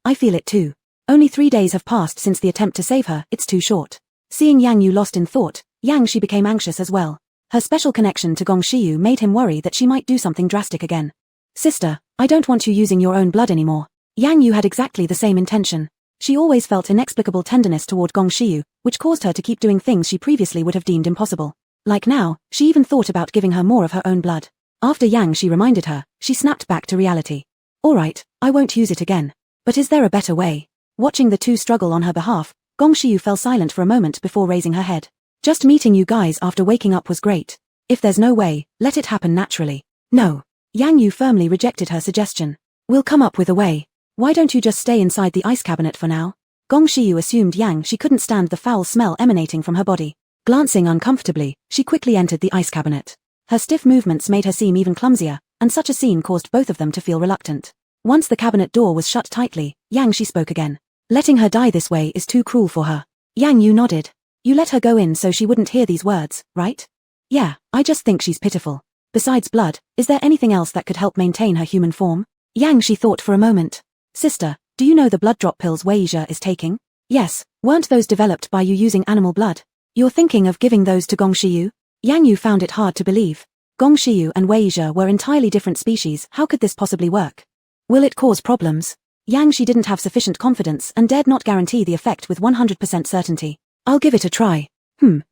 I feel it too. Only 3 days have passed since the attempt to save her, it's too short. Seeing Yang Yu lost in thought, Shi became anxious as well. Her special connection to Gong Shiyu made him worry that she might do something drastic again. Sister, I don't want you using your own blood anymore. Yang Yu had exactly the same intention. She always felt inexplicable tenderness toward Gong Shiyu, which caused her to keep doing things she previously would have deemed impossible. Like now, she even thought about giving her more of her own blood. After Shi reminded her, she snapped back to reality. Alright, I won't use it again. But is there a better way? Watching the two struggle on her behalf, Gong Shiyu fell silent for a moment before raising her head. Just meeting you guys after waking up was great. If there's no way, let it happen naturally. No. Yang Yu firmly rejected her suggestion. We'll come up with a way. Why don't you just stay inside the ice cabinet for now? Gong Shiyu assumed She couldn't stand the foul smell emanating from her body. Glancing uncomfortably, she quickly entered the ice cabinet. Her stiff movements made her seem even clumsier, and such a scene caused both of them to feel reluctant. Once the cabinet door was shut tightly, Shi spoke again. Letting her die this way is too cruel for her. Yang Yu nodded. You let her go in so she wouldn't hear these words, right? Yeah, I just think she's pitiful. Besides blood, is there anything else that could help maintain her human form? Shi thought for a moment. Sister, do you know the blood drop pills Wei Yizhe is taking? Yes, weren't those developed by you using animal blood? You're thinking of giving those to Gong Shiyu? Yang Yu found it hard to believe. Gong Shiyu and Wei Yizhe were entirely different species, how could this possibly work? Will it cause problems? Shi didn't have sufficient confidence and dared not guarantee the effect with 100% certainty. I'll give it a try.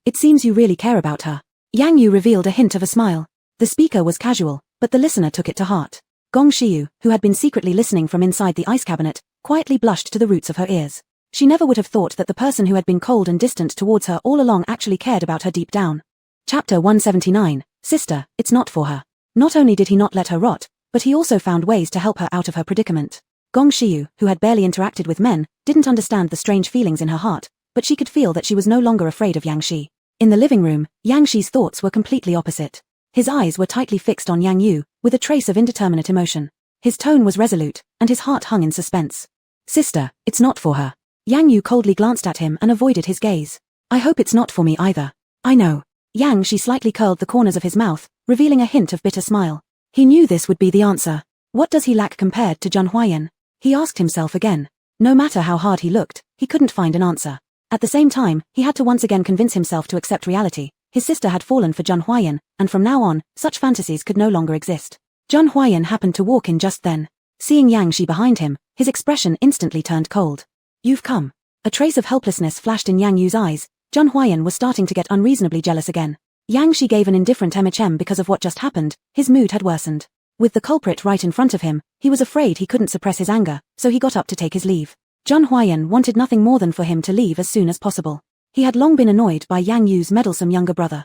It seems you really care about her. Yang Yu revealed a hint of a smile. The speaker was casual, but the listener took it to heart. Gong Shiyu, who had been secretly listening from inside the ice cabinet, quietly blushed to the roots of her ears. She never would have thought that the person who had been cold and distant towards her all along actually cared about her deep down. Chapter 179, Sister, it's not for her. Not only did he not let her rot, but he also found ways to help her out of her predicament. Gong Shiyu, who had barely interacted with men, didn't understand the strange feelings in her heart, but she could feel that she was no longer afraid of Shi. In the living room, Shi's thoughts were completely opposite. His eyes were tightly fixed on Yang Yu, with a trace of indeterminate emotion. His tone was resolute, and his heart hung in suspense. Sister, it's not for her. Yang Yu coldly glanced at him and avoided his gaze. I hope it's not for me either. I know. Shi slightly curled the corners of his mouth, revealing a hint of bitter smile. He knew this would be the answer. What does he lack compared to Zhen Huayan? He asked himself again. No matter how hard he looked, he couldn't find an answer. At the same time, he had to once again convince himself to accept reality. His sister had fallen for Zhen Huayan, and from now on, such fantasies could no longer exist. Zhen Huayan happened to walk in just then. Seeing Shi behind him, his expression instantly turned cold. You've come. A trace of helplessness flashed in Yang Yu's eyes. Zheng Huayan was starting to get unreasonably jealous again. Yang Shi gave an indifferent because of what just happened. His mood had worsened. With the culprit right in front of him, he was afraid he couldn't suppress his anger, so he got up to take his leave. Zheng Huayan wanted nothing more than for him to leave as soon as possible. He had long been annoyed by Yang Yu's meddlesome younger brother.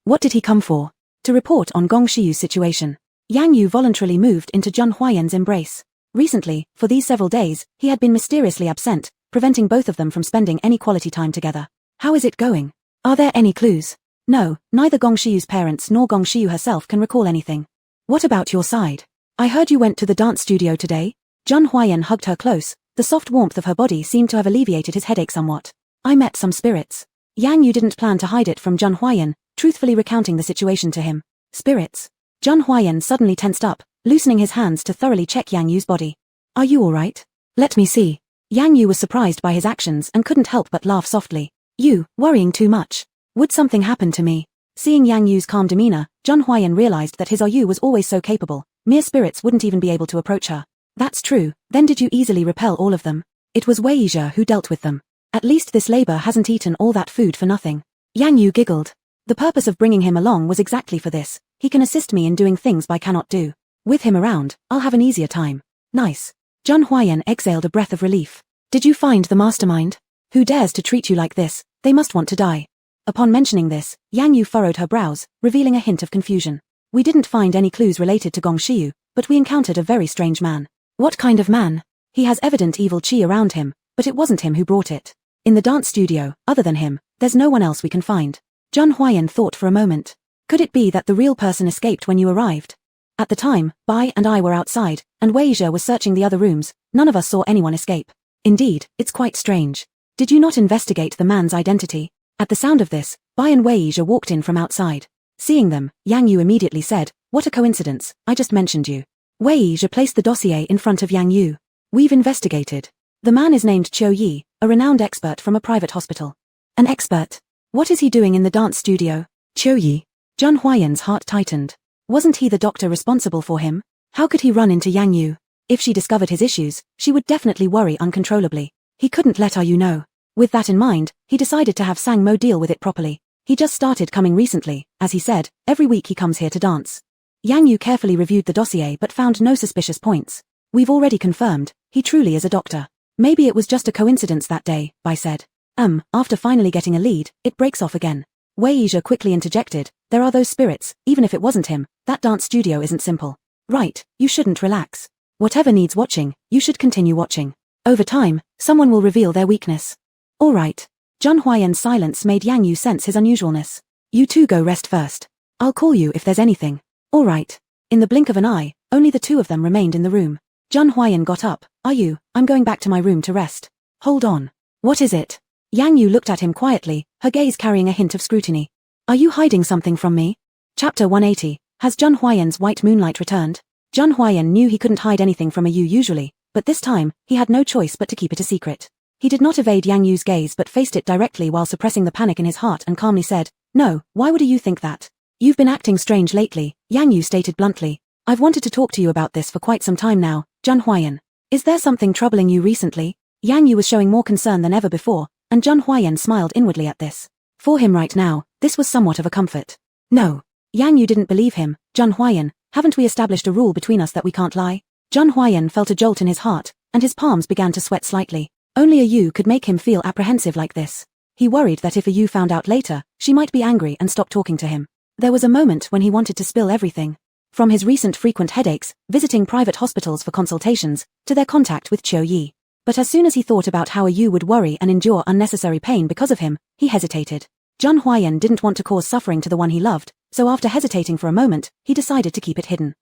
What did he come for? To report on Gong Shiyu's situation. Yang Yu voluntarily moved into Zheng Huayan's embrace. Recently, for these several days, he had been mysteriously absent, preventing both of them from spending any quality time together. How is it going? Are there any clues? No, neither Gong Shiyu's parents nor Gong Shiyu herself can recall anything. What about your side? I heard you went to the dance studio today. Zheng Huayan hugged her close. The soft warmth of her body seemed to have alleviated his headache somewhat. I met some spirits. Yang Yu didn't plan to hide it from Zheng Huayan, truthfully recounting the situation to him. Spirits? Zheng Huayan suddenly tensed up, loosening his hands to thoroughly check Yang Yu's body. Are you alright? Let me see. Yang Yu was surprised by his actions and couldn't help but laugh softly. You, worrying too much. Would something happen to me? Seeing Yang Yu's calm demeanor, Zheng Huayan realized that his Yu was always so capable. Mere spirits wouldn't even be able to approach her. That's true, then did you easily repel all of them? It was Wei Yizhe who dealt with them. At least this labor hasn't eaten all that food for nothing. Yang Yu giggled. The purpose of bringing him along was exactly for this. He can assist me in doing things I cannot do. With him around, I'll have an easier time. Nice. Zheng Huayan exhaled a breath of relief. Did you find the mastermind? Who dares to treat you like this? They must want to die. Upon mentioning this, Yang Yu furrowed her brows, revealing a hint of confusion. We didn't find any clues related to Gong Shiyu, but we encountered a very strange man. What kind of man? He has evident evil chi around him, but it wasn't him who brought it. In the dance studio, other than him, there's no one else we can find. Zheng Huayan thought for a moment. Could it be that the real person escaped when you arrived? At the time, Bai and I were outside, and Wei Yizhe was searching the other rooms. None of us saw anyone escape. Indeed, it's quite strange. Did you not investigate the man's identity? At the sound of this, Bai and Wei Yizhe walked in from outside. Seeing them, Yang Yu immediately said, what a coincidence, I just mentioned you. Wei Yizhe placed the dossier in front of Yang Yu. We've investigated. The man is named Qiu Yi, a renowned expert from a private hospital. An expert? What is he doing in the dance studio? Qiu Yi. Zheng Huayan's heart tightened. Wasn't he the doctor responsible for him? How could he run into Yang Yu? If she discovered his issues, she would definitely worry uncontrollably. He couldn't let Yu know. With that in mind, he decided to have Sang Mo deal with it properly. He just started coming recently, as he said, every week he comes here to dance. Yang Yu carefully reviewed the dossier but found no suspicious points. We've already confirmed, he truly is a doctor. Maybe it was just a coincidence that day, Bai said. After finally getting a lead, it breaks off again. Wei Yizhe quickly interjected, there are those spirits, even if it wasn't him, that dance studio isn't simple. Right, you shouldn't relax. Whatever needs watching, you should continue watching. Over time, someone will reveal their weakness. Alright. Zheng Huayan's silence made Yang Yu sense his unusualness. You two go rest first. I'll call you if there's anything. Alright. In the blink of an eye, only the two of them remained in the room. Zheng Huayan got up. I'm going back to my room to rest. Hold on. What is it? Yang Yu looked at him quietly, her gaze carrying a hint of scrutiny. Are you hiding something from me? Chapter 180. Has Zheng Huayan's white moonlight returned? Zheng Huayan knew he couldn't hide anything from Yu usually, but this time, he had no choice but to keep it a secret. He did not evade Yang Yu's gaze but faced it directly while suppressing the panic in his heart and calmly said, No, why would you think that? You've been acting strange lately, Yang Yu stated bluntly. I've wanted to talk to you about this for quite some time now, Zheng Huayan. Is there something troubling you recently? Yang Yu was showing more concern than ever before, and Zheng Huayan smiled inwardly at this. For him right now, this was somewhat of a comfort. No. Yang Yu didn't believe him. Zheng Huayan, haven't we established a rule between us that we can't lie? Zheng Huayan felt a jolt in his heart, and his palms began to sweat slightly. Only Yu could make him feel apprehensive like this. He worried that if Yu found out later, she might be angry and stop talking to him. There was a moment when he wanted to spill everything. From his recent frequent headaches, visiting private hospitals for consultations, to their contact with Qiu Yi. But as soon as he thought about how Yu would worry and endure unnecessary pain because of him, he hesitated. Zheng Huayan didn't want to cause suffering to the one he loved, so after hesitating for a moment, he decided to keep it hidden.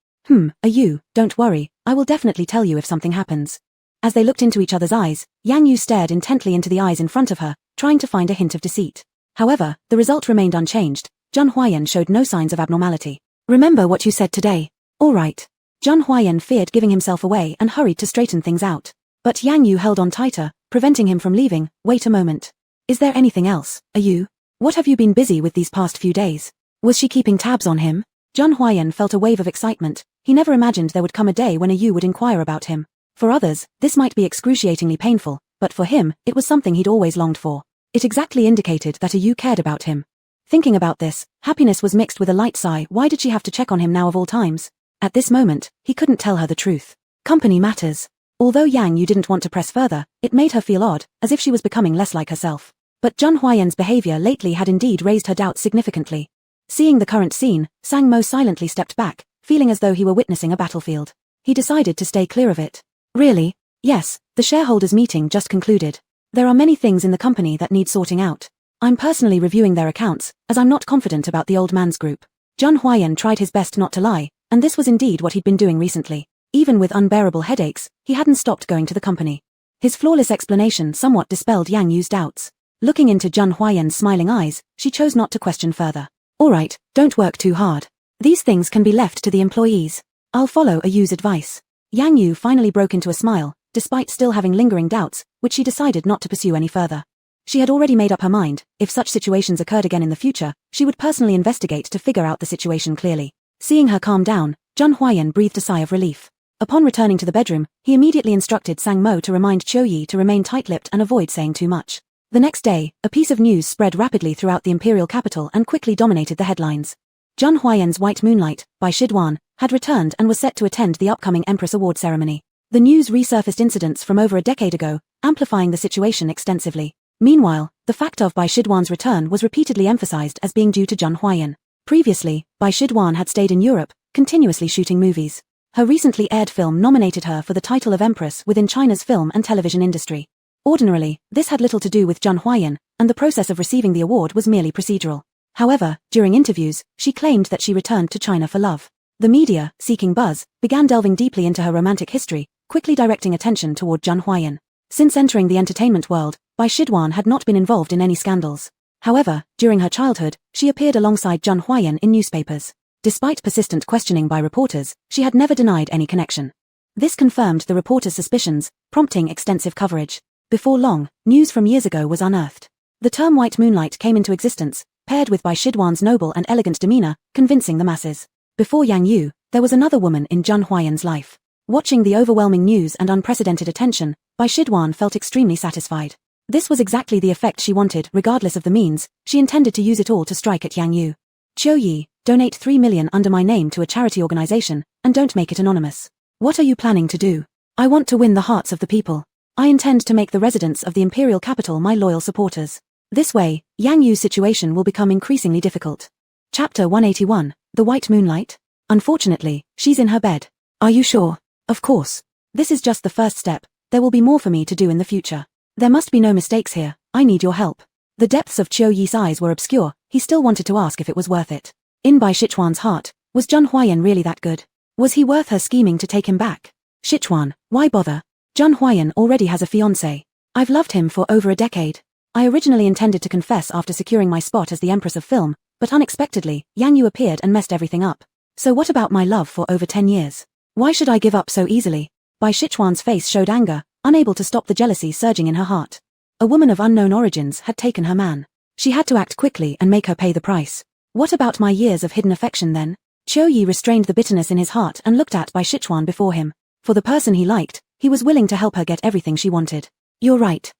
Yu, don't worry, I will definitely tell you if something happens. As they looked into each other's eyes, Yang Yu stared intently into the eyes in front of her, trying to find a hint of deceit. However, the result remained unchanged. Zheng Huayan showed no signs of abnormality. Remember what you said today. All right. Zheng Huayan feared giving himself away and hurried to straighten things out. But Yang Yu held on tighter, preventing him from leaving. Wait a moment. Is there anything else, Yu? What have you been busy with these past few days? Was she keeping tabs on him? Zheng Huayan felt a wave of excitement. He never imagined there would come a day when Yu would inquire about him. For others, this might be excruciatingly painful, but for him, it was something he'd always longed for. It exactly indicated that Yu cared about him. Thinking about this, happiness was mixed with a light sigh. Why did she have to check on him now of all times? At this moment, he couldn't tell her the truth. Company matters. Although Yang Yu didn't want to press further, it made her feel odd, as if she was becoming less like herself. But Zhang Huayan's behavior lately had indeed raised her doubts significantly. Seeing the current scene, Sang Mo silently stepped back, feeling as though he were witnessing a battlefield. He decided to stay clear of it. Really? Yes, the shareholders' meeting just concluded. There are many things in the company that need sorting out. I'm personally reviewing their accounts, as I'm not confident about the old man's group. Zhang Huayan tried his best not to lie, and this was indeed what he'd been doing recently. Even with unbearable headaches, he hadn't stopped going to the company. His flawless explanation somewhat dispelled Yang Yu's doubts. Looking into Zhang Huayan's smiling eyes, she chose not to question further. Alright, don't work too hard. These things can be left to the employees. I'll follow Yu's advice. Yang Yu finally broke into a smile, despite still having lingering doubts, which she decided not to pursue any further. She had already made up her mind, if such situations occurred again in the future, she would personally investigate to figure out the situation clearly. Seeing her calm down, Zhang Huayan breathed a sigh of relief. Upon returning to the bedroom, he immediately instructed Sang Mo to remind Qiu Yi to remain tight-lipped and avoid saying too much. The next day, a piece of news spread rapidly throughout the imperial capital and quickly dominated the headlines. Zhang Huayan's White Moonlight, by Shidwan, had returned and was set to attend the upcoming Empress Award ceremony. The news resurfaced incidents from over a decade ago, amplifying the situation extensively. Meanwhile, the fact of Bai Shidwan's return was repeatedly emphasized as being due to Zhang Huayan. Previously, Bai Shidwan had stayed in Europe, continuously shooting movies. Her recently aired film nominated her for the title of Empress within China's film and television industry. Ordinarily, this had little to do with Zhang Huayan, and the process of receiving the award was merely procedural. However, during interviews, she claimed that she returned to China for love. The media, seeking buzz, began delving deeply into her romantic history, quickly directing attention toward Zhang Huayan. Since entering the entertainment world, Bai Shidwan had not been involved in any scandals. However, during her childhood, she appeared alongside Zhang Huayan in newspapers. Despite persistent questioning by reporters, she had never denied any connection. This confirmed the reporters' suspicions, prompting extensive coverage. Before long, news from years ago was unearthed. The term White Moonlight came into existence, paired with Bai Shidwan's noble and elegant demeanor, convincing the masses. Before Yang Yu, there was another woman in Zhang Huayan's life. Watching the overwhelming news and unprecedented attention, Bai Shidwan felt extremely satisfied. This was exactly the effect she wanted. Regardless of the means, she intended to use it all to strike at Yang Yu. Qiu Yi, donate 3 million under my name to a charity organization, and don't make it anonymous. What are you planning to do? I want to win the hearts of the people. I intend to make the residents of the imperial capital my loyal supporters. This way, Yang Yu's situation will become increasingly difficult. Chapter 181, The White Moonlight? Unfortunately, she's in her bed. Are you sure? Of course. This is just the first step. There will be more for me to do in the future. There must be no mistakes here. I need your help. The depths of Qiu Yi's eyes were obscure. He still wanted to ask if it was worth it. In Bai Shidwan's heart, was Zhang Huayan really that good? Was he worth her scheming to take him back? Shidwan, why bother? Zhang Huayan already has a fiancé. I've loved him for over a decade. I originally intended to confess after securing my spot as the Empress of Film, but unexpectedly, Yang Yu appeared and messed everything up. So what about my love for over 10 years? Why should I give up so easily? Bai Shidwan's face showed anger, unable to stop the jealousy surging in her heart. A woman of unknown origins had taken her man. She had to act quickly and make her pay the price. What about my years of hidden affection then? Qiu Yi restrained the bitterness in his heart and looked at Bai Shidwan before him. For the person he liked, he was willing to help her get everything she wanted. You're right.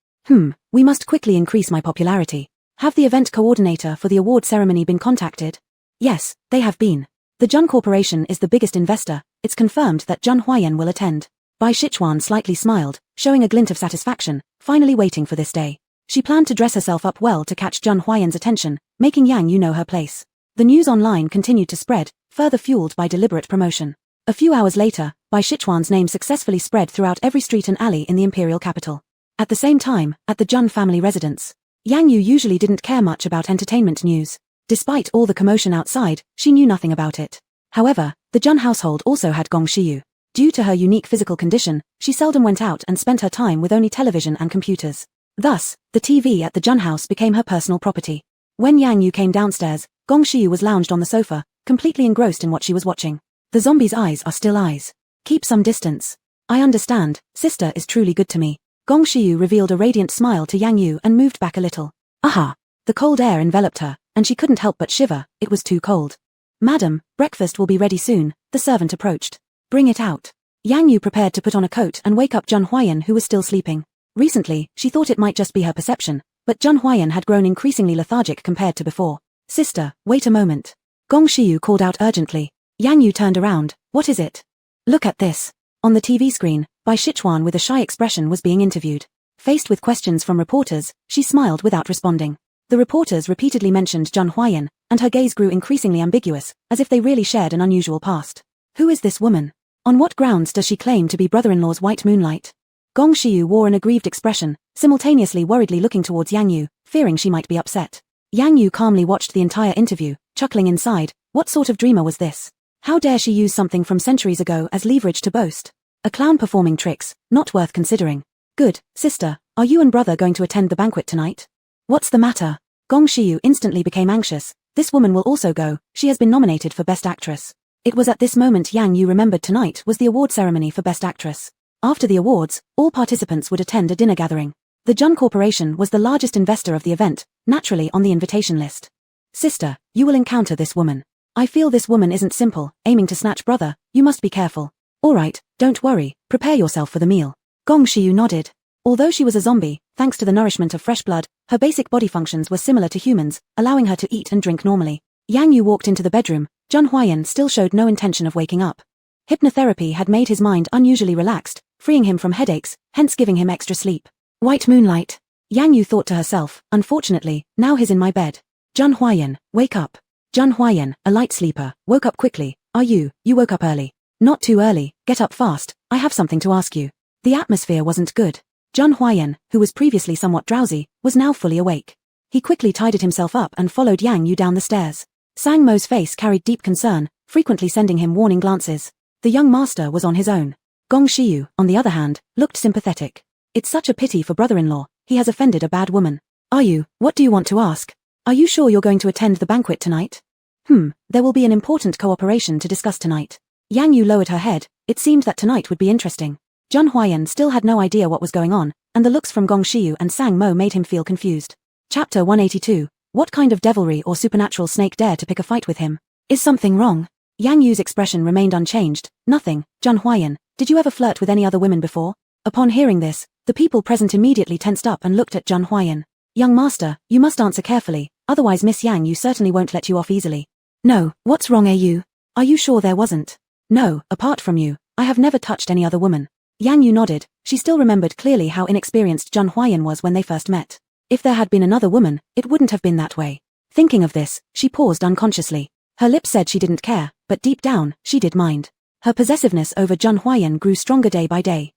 We must quickly increase my popularity. Have the event coordinator for the award ceremony been contacted? Yes, they have been. The Zhang Corporation is the biggest investor. It's confirmed that Zhang Huayan will attend. Bai Shidwan slightly smiled, showing a glint of satisfaction, finally waiting for this day. She planned to dress herself up well to catch Zhang Huayan's attention, making Yang Yu know her place. The news online continued to spread, further fueled by deliberate promotion. A few hours later, Bai Shidwan's name successfully spread throughout every street and alley in the imperial capital. At the same time, at the Zhang family residence, Yang Yu usually didn't care much about entertainment news. Despite all the commotion outside, she knew nothing about it. However, the Zhang household also had Gong Shiyu. Due to her unique physical condition, she seldom went out and spent her time with only television and computers. Thus, the TV at the Zhang house became her personal property. When Yang Yu came downstairs, Gong Shiyu was lounged on the sofa, completely engrossed in what she was watching. The zombie's eyes are still eyes. Keep some distance. I understand, sister is truly good to me. Gong Shiyu revealed a radiant smile to Yang Yu and moved back a little. Aha! The cold air enveloped her, and she couldn't help but shiver. It was too cold. Madam, breakfast will be ready soon, the servant approached. Bring it out. Yang Yu prepared to put on a coat and wake up Zhang Huayan, who was still sleeping. Recently, she thought it might just be her perception, but Jun Huayan had grown increasingly lethargic compared to before. Sister, wait a moment. Gong Shiyu called out urgently. Yang Yu turned around. What is it? Look at this. On the TV screen, Bai Shichuan with a shy expression was being interviewed. Faced with questions from reporters, she smiled without responding. The reporters repeatedly mentioned Jun Huayan, and her gaze grew increasingly ambiguous, as if they really shared an unusual past. Who is this woman? On what grounds does she claim to be brother-in-law's white moonlight? Gong Shiyu wore an aggrieved expression, simultaneously worriedly looking towards Yang Yu, fearing she might be upset. Yang Yu calmly watched the entire interview, chuckling inside. What sort of dreamer was this? How dare she use something from centuries ago as leverage to boast? A clown performing tricks, not worth considering. Good, sister, are you and brother going to attend the banquet tonight? What's the matter? Gong Shiyu instantly became anxious. This woman will also go, she has been nominated for Best Actress. It was at this moment Yang Yu remembered tonight was the award ceremony for Best Actress. After the awards, all participants would attend a dinner gathering. The Jun Corporation was the largest investor of the event, naturally on the invitation list. Sister, you will encounter this woman. I feel this woman isn't simple, aiming to snatch brother, you must be careful. Alright, don't worry, prepare yourself for the meal. Gong Shiyu nodded. Although she was a zombie, thanks to the nourishment of fresh blood, her basic body functions were similar to humans, allowing her to eat and drink normally. Yang Yu walked into the bedroom. Jun Huayan still showed no intention of waking up. Hypnotherapy had made his mind unusually relaxed, freeing him from headaches, hence giving him extra sleep. White moonlight. Yang Yu thought to herself, unfortunately, now he's in my bed. Jun Huayan, wake up. Jun Huayan, a light sleeper, woke up quickly. You woke up early. Not too early, get up fast, I have something to ask you. The atmosphere wasn't good. Jun Huayan, who was previously somewhat drowsy, was now fully awake. He quickly tidied himself up and followed Yang Yu down the stairs. Sang Mo's face carried deep concern, frequently sending him warning glances. The young master was on his own. Gong Shiyu, on the other hand, looked sympathetic. It's such a pity for brother-in-law, he has offended a bad woman. What do you want to ask? Are you sure you're going to attend the banquet tonight? There will be an important cooperation to discuss tonight. Yang Yu lowered her head, it seemed that tonight would be interesting. Jun Huayan still had no idea what was going on, and the looks from Gong Shiyu and Sang Mo made him feel confused. Chapter 182. What kind of devilry or supernatural snake dared to pick a fight with him? Is something wrong? Yang Yu's expression remained unchanged. Nothing. Jun Huayan, did you ever flirt with any other women before? Upon hearing this, the people present immediately tensed up and looked at Jun Huayan. Young master, you must answer carefully, otherwise Miss Yang Yu certainly won't let you off easily. No, what's wrong Yu? Are you sure there wasn't? No, apart from you, I have never touched any other woman. Yang Yu nodded, she still remembered clearly how inexperienced Jun Huayan was when they first met. If there had been another woman, it wouldn't have been that way. Thinking of this, she paused unconsciously. Her lips said she didn't care, but deep down, she did mind. Her possessiveness over Jun Huayan grew stronger day by day.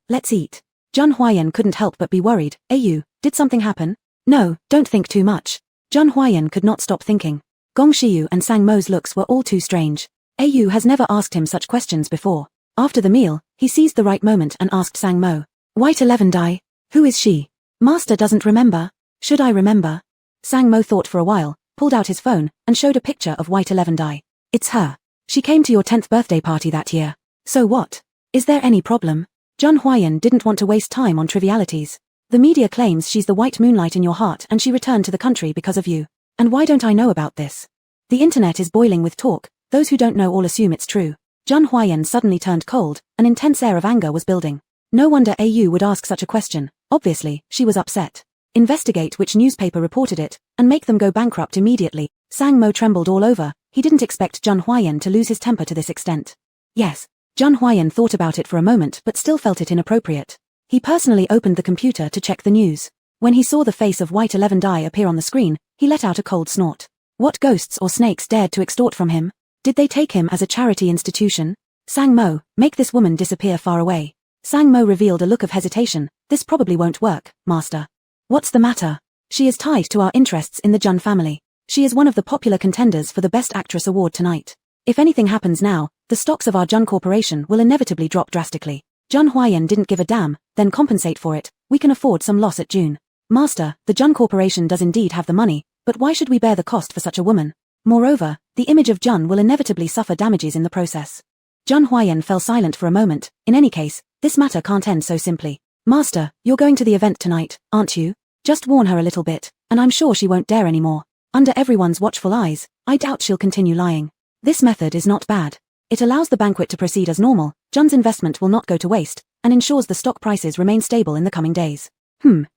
Let's eat. Jun Huayan couldn't help but be worried. Did something happen? No, don't think too much. Jun Huayan could not stop thinking. Gong Shiyu and Sang Mo's looks were all too strange. Has never asked him such questions before. After the meal, he seized the right moment and asked Sang Mo. White 11 Dai. Who is she? Master doesn't remember. Should I remember? Sang Mo thought for a while, pulled out his phone, and showed a picture of White 11 Dai. It's her. She came to your 10th birthday party that year. So what? Is there any problem? Jun Huayan didn't want to waste time on trivialities. The media claims she's the white moonlight in your heart and she returned to the country because of you. And why don't I know about this? The internet is boiling with talk, those who don't know all assume it's true. Jun Huayan suddenly turned cold, an intense air of anger was building. No wonder Au would ask such a question, obviously, she was upset. Investigate which newspaper reported it, and make them go bankrupt immediately. Sang Mo trembled all over, he didn't expect Jun Huayan to lose his temper to this extent. Yes. Jun Huayan thought about it for a moment but still felt it inappropriate. He personally opened the computer to check the news. When he saw the face of White 11 Dai appear on the screen, he let out a cold snort. What ghosts or snakes dared to extort from him? Did they take him as a charity institution? Sang Mo, make this woman disappear far away. Sang Mo revealed a look of hesitation. This probably won't work, master. What's the matter? She is tied to our interests in the Jun family. She is one of the popular contenders for the Best Actress award tonight. If anything happens now, the stocks of our Jun Corporation will inevitably drop drastically. Jun Huayan didn't give a damn, then compensate for it, we can afford some loss at June. Master, the Jun Corporation does indeed have the money, but why should we bear the cost for such a woman? Moreover, the image of Jun will inevitably suffer damages in the process. Jun Huayan fell silent for a moment. In any case, this matter can't end so simply. Master, you're going to the event tonight, aren't you? Just warn her a little bit, and I'm sure she won't dare anymore. Under everyone's watchful eyes, I doubt she'll continue lying. This method is not bad. It allows the banquet to proceed as normal, Jun's investment will not go to waste, and ensures the stock prices remain stable in the coming days.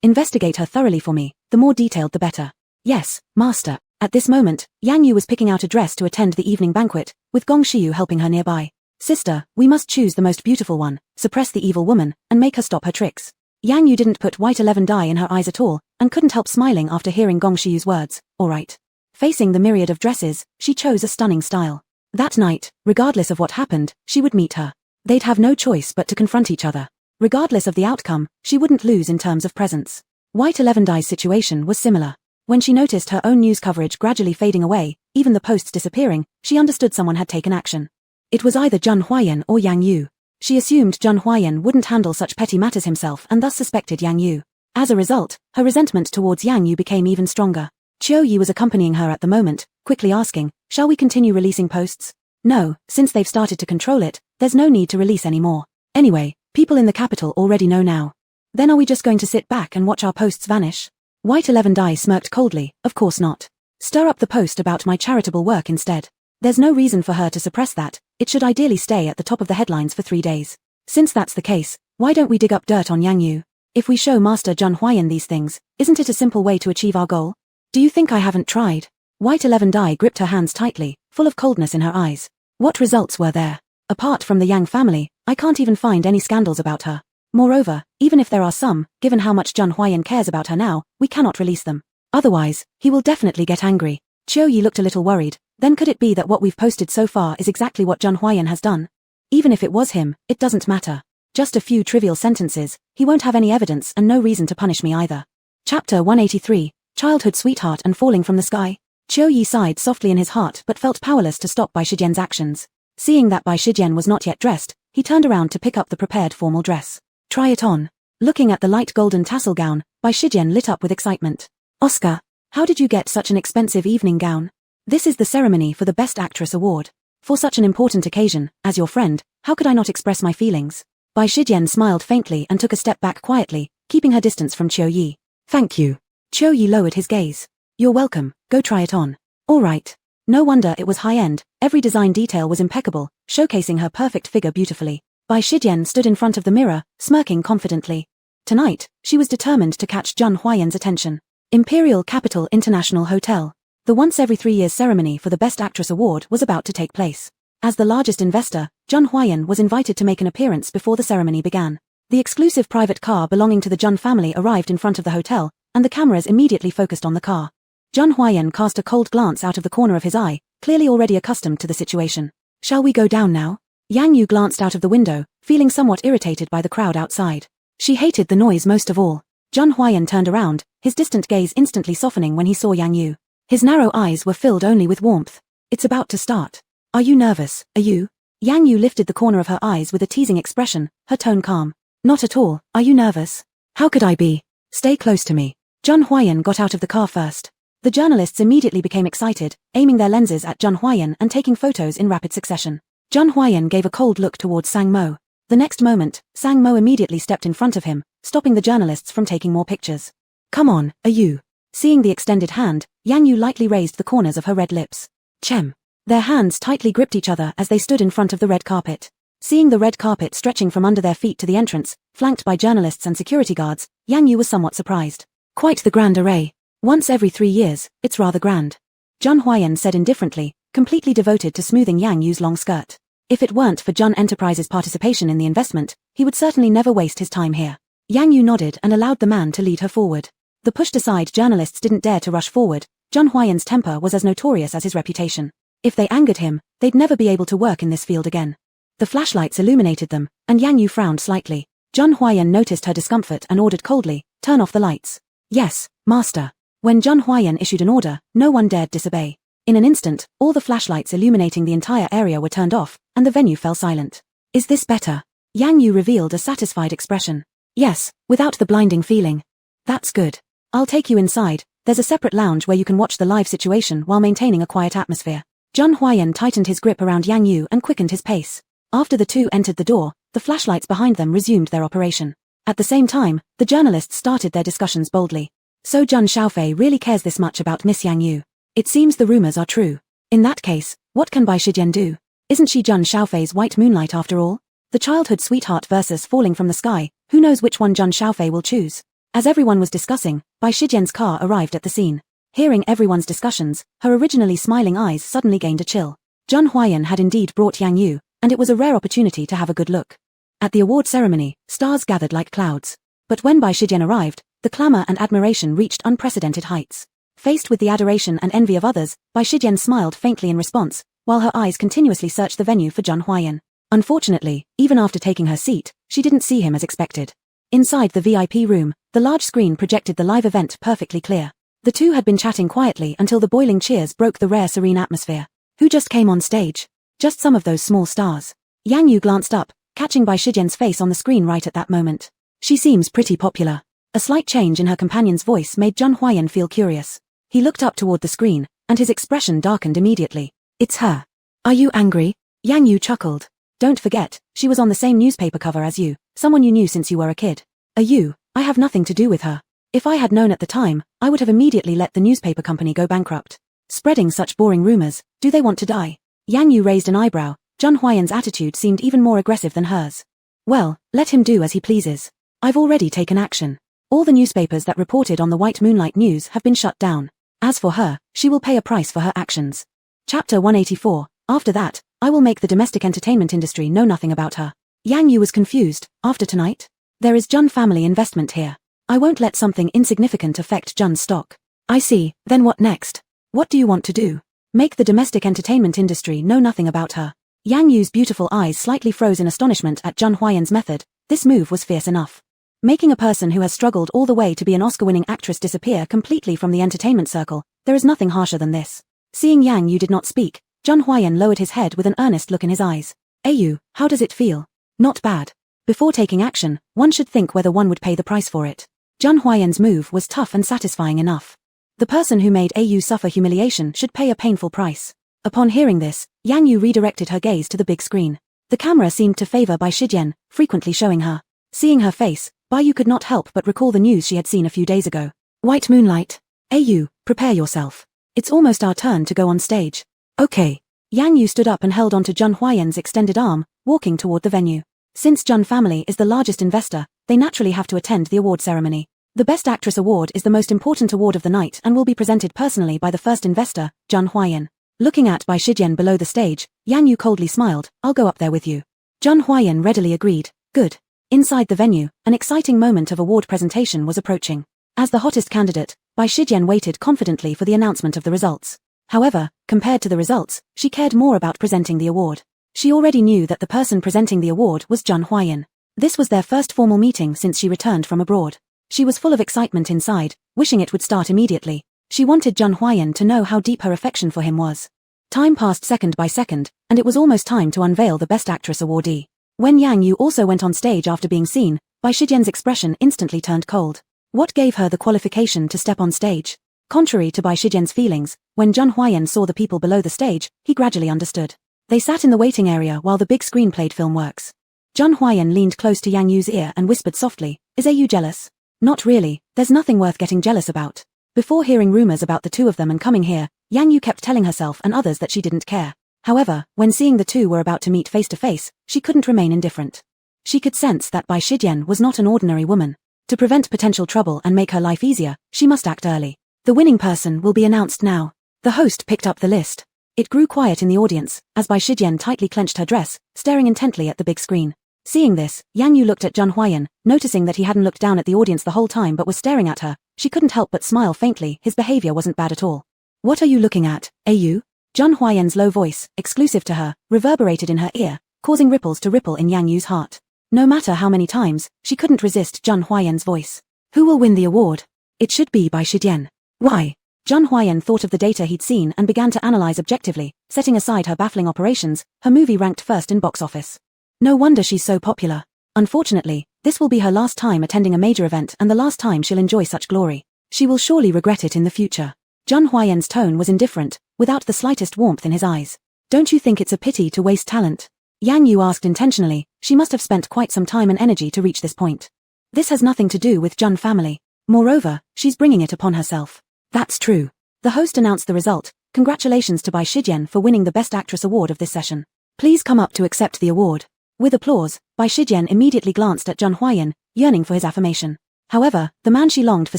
Investigate her thoroughly for me, the more detailed the better. Yes, master. At this moment, Yang Yu was picking out a dress to attend the evening banquet, with Gong Xiu helping her nearby. Sister, we must choose the most beautiful one, suppress the evil woman, and make her stop her tricks. Yang Yu didn't put white 11 dye in her eyes at all, and couldn't help smiling after hearing Gong Xiu's words. Alright. Facing the myriad of dresses, she chose a stunning style. That night, regardless of what happened, she would meet her. They'd have no choice but to confront each other. Regardless of the outcome, she wouldn't lose in terms of presence. White 11 dye's situation was similar. When she noticed her own news coverage gradually fading away, even the posts disappearing, she understood someone had taken action. It was either Zheng Huayan or Yang Yu. She assumed Zheng Huayan wouldn't handle such petty matters himself and thus suspected Yang Yu. As a result, her resentment towards Yang Yu became even stronger. Qiu Yi was accompanying her at the moment, quickly asking, "Shall we continue releasing posts?" "No, since they've started to control it, there's no need to release any more. Anyway, people in the capital already know now. Then are we just going to sit back and watch our posts vanish?" White 11 dye smirked coldly. "Of course not. Stir up the post about my charitable work instead. There's no reason for her to suppress that, it should ideally stay at the top of the headlines for 3 days. Since that's the case, why don't we dig up dirt on Yang Yu? If we show Master Zheng Huayan these things, isn't it a simple way to achieve our goal? Do you think I haven't tried?" White 11 dye gripped her hands tightly, full of coldness in her eyes. What results were there? Apart from the Yang family, I can't even find any scandals about her. Moreover, even if there are some, given how much Zheng Huayan cares about her now, we cannot release them. Otherwise, he will definitely get angry. Qiu Yi looked a little worried. Then could it be that what we've posted so far is exactly what Zheng Huayan has done? Even if it was him, it doesn't matter. Just a few trivial sentences, he won't have any evidence and no reason to punish me either. Chapter 183, Childhood Sweetheart and Falling from the Sky. Qiu Yi sighed softly in his heart but felt powerless to stop Bai Shijian's actions. Seeing that Bai Shijian was not yet dressed, he turned around to pick up the prepared formal dress. "Try it on." Looking at the light golden tassel gown, Bai Shijian lit up with excitement. "Oscar, how did you get such an expensive evening gown? This is the ceremony for the Best Actress award. For such an important occasion, as your friend, how could I not express my feelings?" Bai Shijian smiled faintly and took a step back quietly, keeping her distance from Qiu Yi. "Thank you." Qiu Yi lowered his gaze. "You're welcome, go try it on." "All right." No wonder it was high-end, every design detail was impeccable, showcasing her perfect figure beautifully. Bai Shijian stood in front of the mirror, smirking confidently. Tonight, she was determined to catch Zheng Huayan's attention. Imperial Capital International Hotel. The once-every-3 years ceremony for the Best Actress award was about to take place. As the largest investor, Zheng Huayan was invited to make an appearance before the ceremony began. The exclusive private car belonging to the Zheng family arrived in front of the hotel, and the cameras immediately focused on the car. Zheng Huayan cast a cold glance out of the corner of his eye, clearly already accustomed to the situation. "Shall we go down now?" Yang Yu glanced out of the window, feeling somewhat irritated by the crowd outside. She hated the noise most of all. Zheng Huayan turned around, his distant gaze instantly softening when he saw Yang Yu. His narrow eyes were filled only with warmth. "It's about to start. Are you nervous, are you?" Yang Yu lifted the corner of her eyes with a teasing expression, her tone calm. "Not at all, are you nervous?" "How could I be? Stay close to me." Zheng Huayan got out of the car first. The journalists immediately became excited, aiming their lenses at Zheng Huayan and taking photos in rapid succession. Zheng Huayan gave a cold look towards Sang Mo. The next moment, Sang Mo immediately stepped in front of him, stopping the journalists from taking more pictures. "Come on, are you?" Seeing the extended hand, Yang Yu lightly raised the corners of her red lips. "Chem." Their hands tightly gripped each other as they stood in front of the red carpet. Seeing the red carpet stretching from under their feet to the entrance, flanked by journalists and security guards, Yang Yu was somewhat surprised. "Quite the grand array. Once every 3 years, it's rather grand." Zheng Huayan said indifferently, completely devoted to smoothing Yang Yu's long skirt. If it weren't for Zheng Enterprises' participation in the investment, he would certainly never waste his time here. Yang Yu nodded and allowed the man to lead her forward. The pushed-aside journalists didn't dare to rush forward. Zheng Huayan's temper was as notorious as his reputation. If they angered him, they'd never be able to work in this field again. The flashlights illuminated them, and Yang Yu frowned slightly. Zheng Huayan noticed her discomfort and ordered coldly, "Turn off the lights." "Yes, master." When Zheng Huayan issued an order, no one dared disobey. In an instant, all the flashlights illuminating the entire area were turned off, and the venue fell silent. "Is this better?" Yang Yu revealed a satisfied expression. "Yes, without the blinding feeling." "That's good. I'll take you inside. There's a separate lounge where you can watch the live situation while maintaining a quiet atmosphere." Zheng Huayan tightened his grip around Yang Yu and quickened his pace. After the two entered the door, the flashlights behind them resumed their operation. At the same time, the journalists started their discussions boldly. "So Zheng Xiaofei really cares this much about Miss Yang Yu. It seems the rumors are true. In that case, what can Bai Shijian do? Isn't she Zheng Xiaofei's white moonlight after all?" The childhood sweetheart versus falling from the sky, who knows which one Zhun Xiaofei will choose? As everyone was discussing, Bai Shijian's car arrived at the scene. Hearing everyone's discussions, her originally smiling eyes suddenly gained a chill. Zhun Huayan had indeed brought Yang Yu, and it was a rare opportunity to have a good look. At the award ceremony, stars gathered like clouds. But when Bai Shijian arrived, the clamor and admiration reached unprecedented heights. Faced with the adoration and envy of others, Bai Shijian smiled faintly in response, while her eyes continuously searched the venue for Zhun Huayan. Unfortunately, even after taking her seat, she didn't see him as expected. Inside the VIP room, the large screen projected the live event perfectly clear. The two had been chatting quietly until the boiling cheers broke the rare serene atmosphere. Who just came on stage? Just some of those small stars. Yang Yu glanced up, catching Bai Shijian's face on the screen right at that moment. She seems pretty popular. A slight change in her companion's voice made Zhun Huayan feel curious. He looked up toward the screen, and his expression darkened immediately. It's her. Are you angry? Yang Yu chuckled. Don't forget, she was on the same newspaper cover as you, someone you knew since you were a kid. I have nothing to do with her. If I had known at the time, I would have immediately let the newspaper company go bankrupt. Spreading such boring rumors, do they want to die? Yang Yu raised an eyebrow. Zhun Huayan's attitude seemed even more aggressive than hers. Well, let him do as he pleases. I've already taken action. All the newspapers that reported on the White Moonlight news have been shut down. As for her, she will pay a price for her actions. Chapter 184. After that, I will make the domestic entertainment industry know nothing about her. Yang Yu was confused. After tonight? There is Zhun family investment here. I won't let something insignificant affect Zhun's stock. I see, then what next? What do you want to do? Make the domestic entertainment industry know nothing about her. Yang Yu's beautiful eyes slightly froze in astonishment at Zhun Huayan's method. This move was fierce enough. Making a person who has struggled all the way to be an Oscar-winning actress disappear completely from the entertainment circle, there is nothing harsher than this. Seeing Yang Yu did not speak, Zhun Huayan lowered his head with an earnest look in his eyes. Yu, how does it feel? Not bad. Before taking action, one should think whether one would pay the price for it. Zhun Huayan's move was tough and satisfying enough. The person who made Yu suffer humiliation should pay a painful price. Upon hearing this, Yang Yu redirected her gaze to the big screen. The camera seemed to favor Bai Shijian, frequently showing her. Seeing her face, Bai Yu could not help but recall the news she had seen a few days ago. White Moonlight. Yu, prepare yourself. It's almost our turn to go on stage. Okay. Yang Yu stood up and held onto Zhun Huayan's extended arm, walking toward the venue. Since Zhun family is the largest investor, they naturally have to attend the award ceremony. The Best Actress Award is the most important award of the night and will be presented personally by the first investor, Zhun Huayan. Looking at Bai Shijian below the stage, Yang Yu coldly smiled. I'll go up there with you. Zhun Huayan readily agreed. Good. Inside the venue, an exciting moment of award presentation was approaching. As the hottest candidate, Bai Shijian waited confidently for the announcement of the results. However, compared to the results, she cared more about presenting the award. She already knew that the person presenting the award was Zhun Huayan. This was their first formal meeting since she returned from abroad. She was full of excitement inside, wishing it would start immediately. She wanted Zhun Huayan to know how deep her affection for him was. Time passed second by second, and it was almost time to unveil the Best Actress awardee. When Yang Yu also went on stage after being seen, Bai Shijian's expression instantly turned cold. What gave her the qualification to step on stage? Contrary to Bai Shijian's feelings, when Zhun Huayan saw the people below the stage, he gradually understood. They sat in the waiting area while the big screen played film works. Zhun Huayan leaned close to Yang Yu's ear and whispered softly, "Is Yu jealous?" "Not really, there's nothing worth getting jealous about." Before hearing rumors about the two of them and coming here, Yang Yu kept telling herself and others that she didn't care. However, when seeing the two were about to meet face to face, she couldn't remain indifferent. She could sense that Bai Shijian was not an ordinary woman. To prevent potential trouble and make her life easier, she must act early. The winning person will be announced now. The host picked up the list. It grew quiet in the audience, as Bai Shijian tightly clenched her dress, staring intently at the big screen. Seeing this, Yang Yu looked at Zhun Huayan, noticing that he hadn't looked down at the audience the whole time but was staring at her. She couldn't help but smile faintly. His behavior wasn't bad at all. "What are you looking at, Yu?" Zhun Huayan's low voice, exclusive to her, reverberated in her ear, causing ripples to ripple in Yang Yu's heart. No matter how many times, she couldn't resist Zhun Huayan's voice. Who will win the award? It should be Bai Shijian. Why? Zhun Huayan thought of the data he'd seen and began to analyze objectively. Setting aside her baffling operations, her movie ranked first in box office. No wonder she's so popular. Unfortunately, this will be her last time attending a major event and the last time she'll enjoy such glory. She will surely regret it in the future. Zhun Huayan's tone was indifferent, without the slightest warmth in his eyes. Don't you think it's a pity to waste talent? Yang Yu asked intentionally. She must have spent quite some time and energy to reach this point. This has nothing to do with Zhun family. Moreover, she's bringing it upon herself. That's true. The host announced the result. Congratulations to Bai Shijian for winning the Best Actress award of this session. Please come up to accept the award. With applause, Bai Shijian immediately glanced at Zhang Huayan, yearning for his affirmation. However, the man she longed for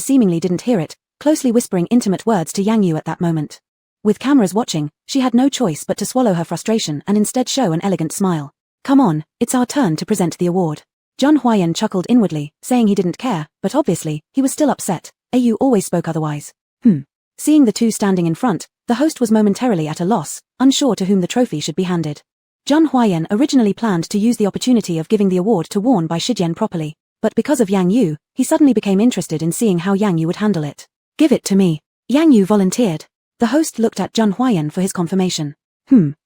seemingly didn't hear it, closely whispering intimate words to Yang Yu at that moment. With cameras watching, she had no choice but to swallow her frustration and instead show an elegant smile. Come on, it's our turn to present the award. Zhang Huayan chuckled inwardly, saying he didn't care, but obviously, he was still upset. Au always spoke otherwise. Seeing the two standing in front, the host was momentarily at a loss, unsure to whom the trophy should be handed. Zhang Huayan originally planned to use the opportunity of giving the award to Warn Bai Shijian properly, but because of Yang Yu, he suddenly became interested in seeing how Yang Yu would handle it. Give it to me. Yang Yu volunteered. The host looked at Zhang Huayan for his confirmation.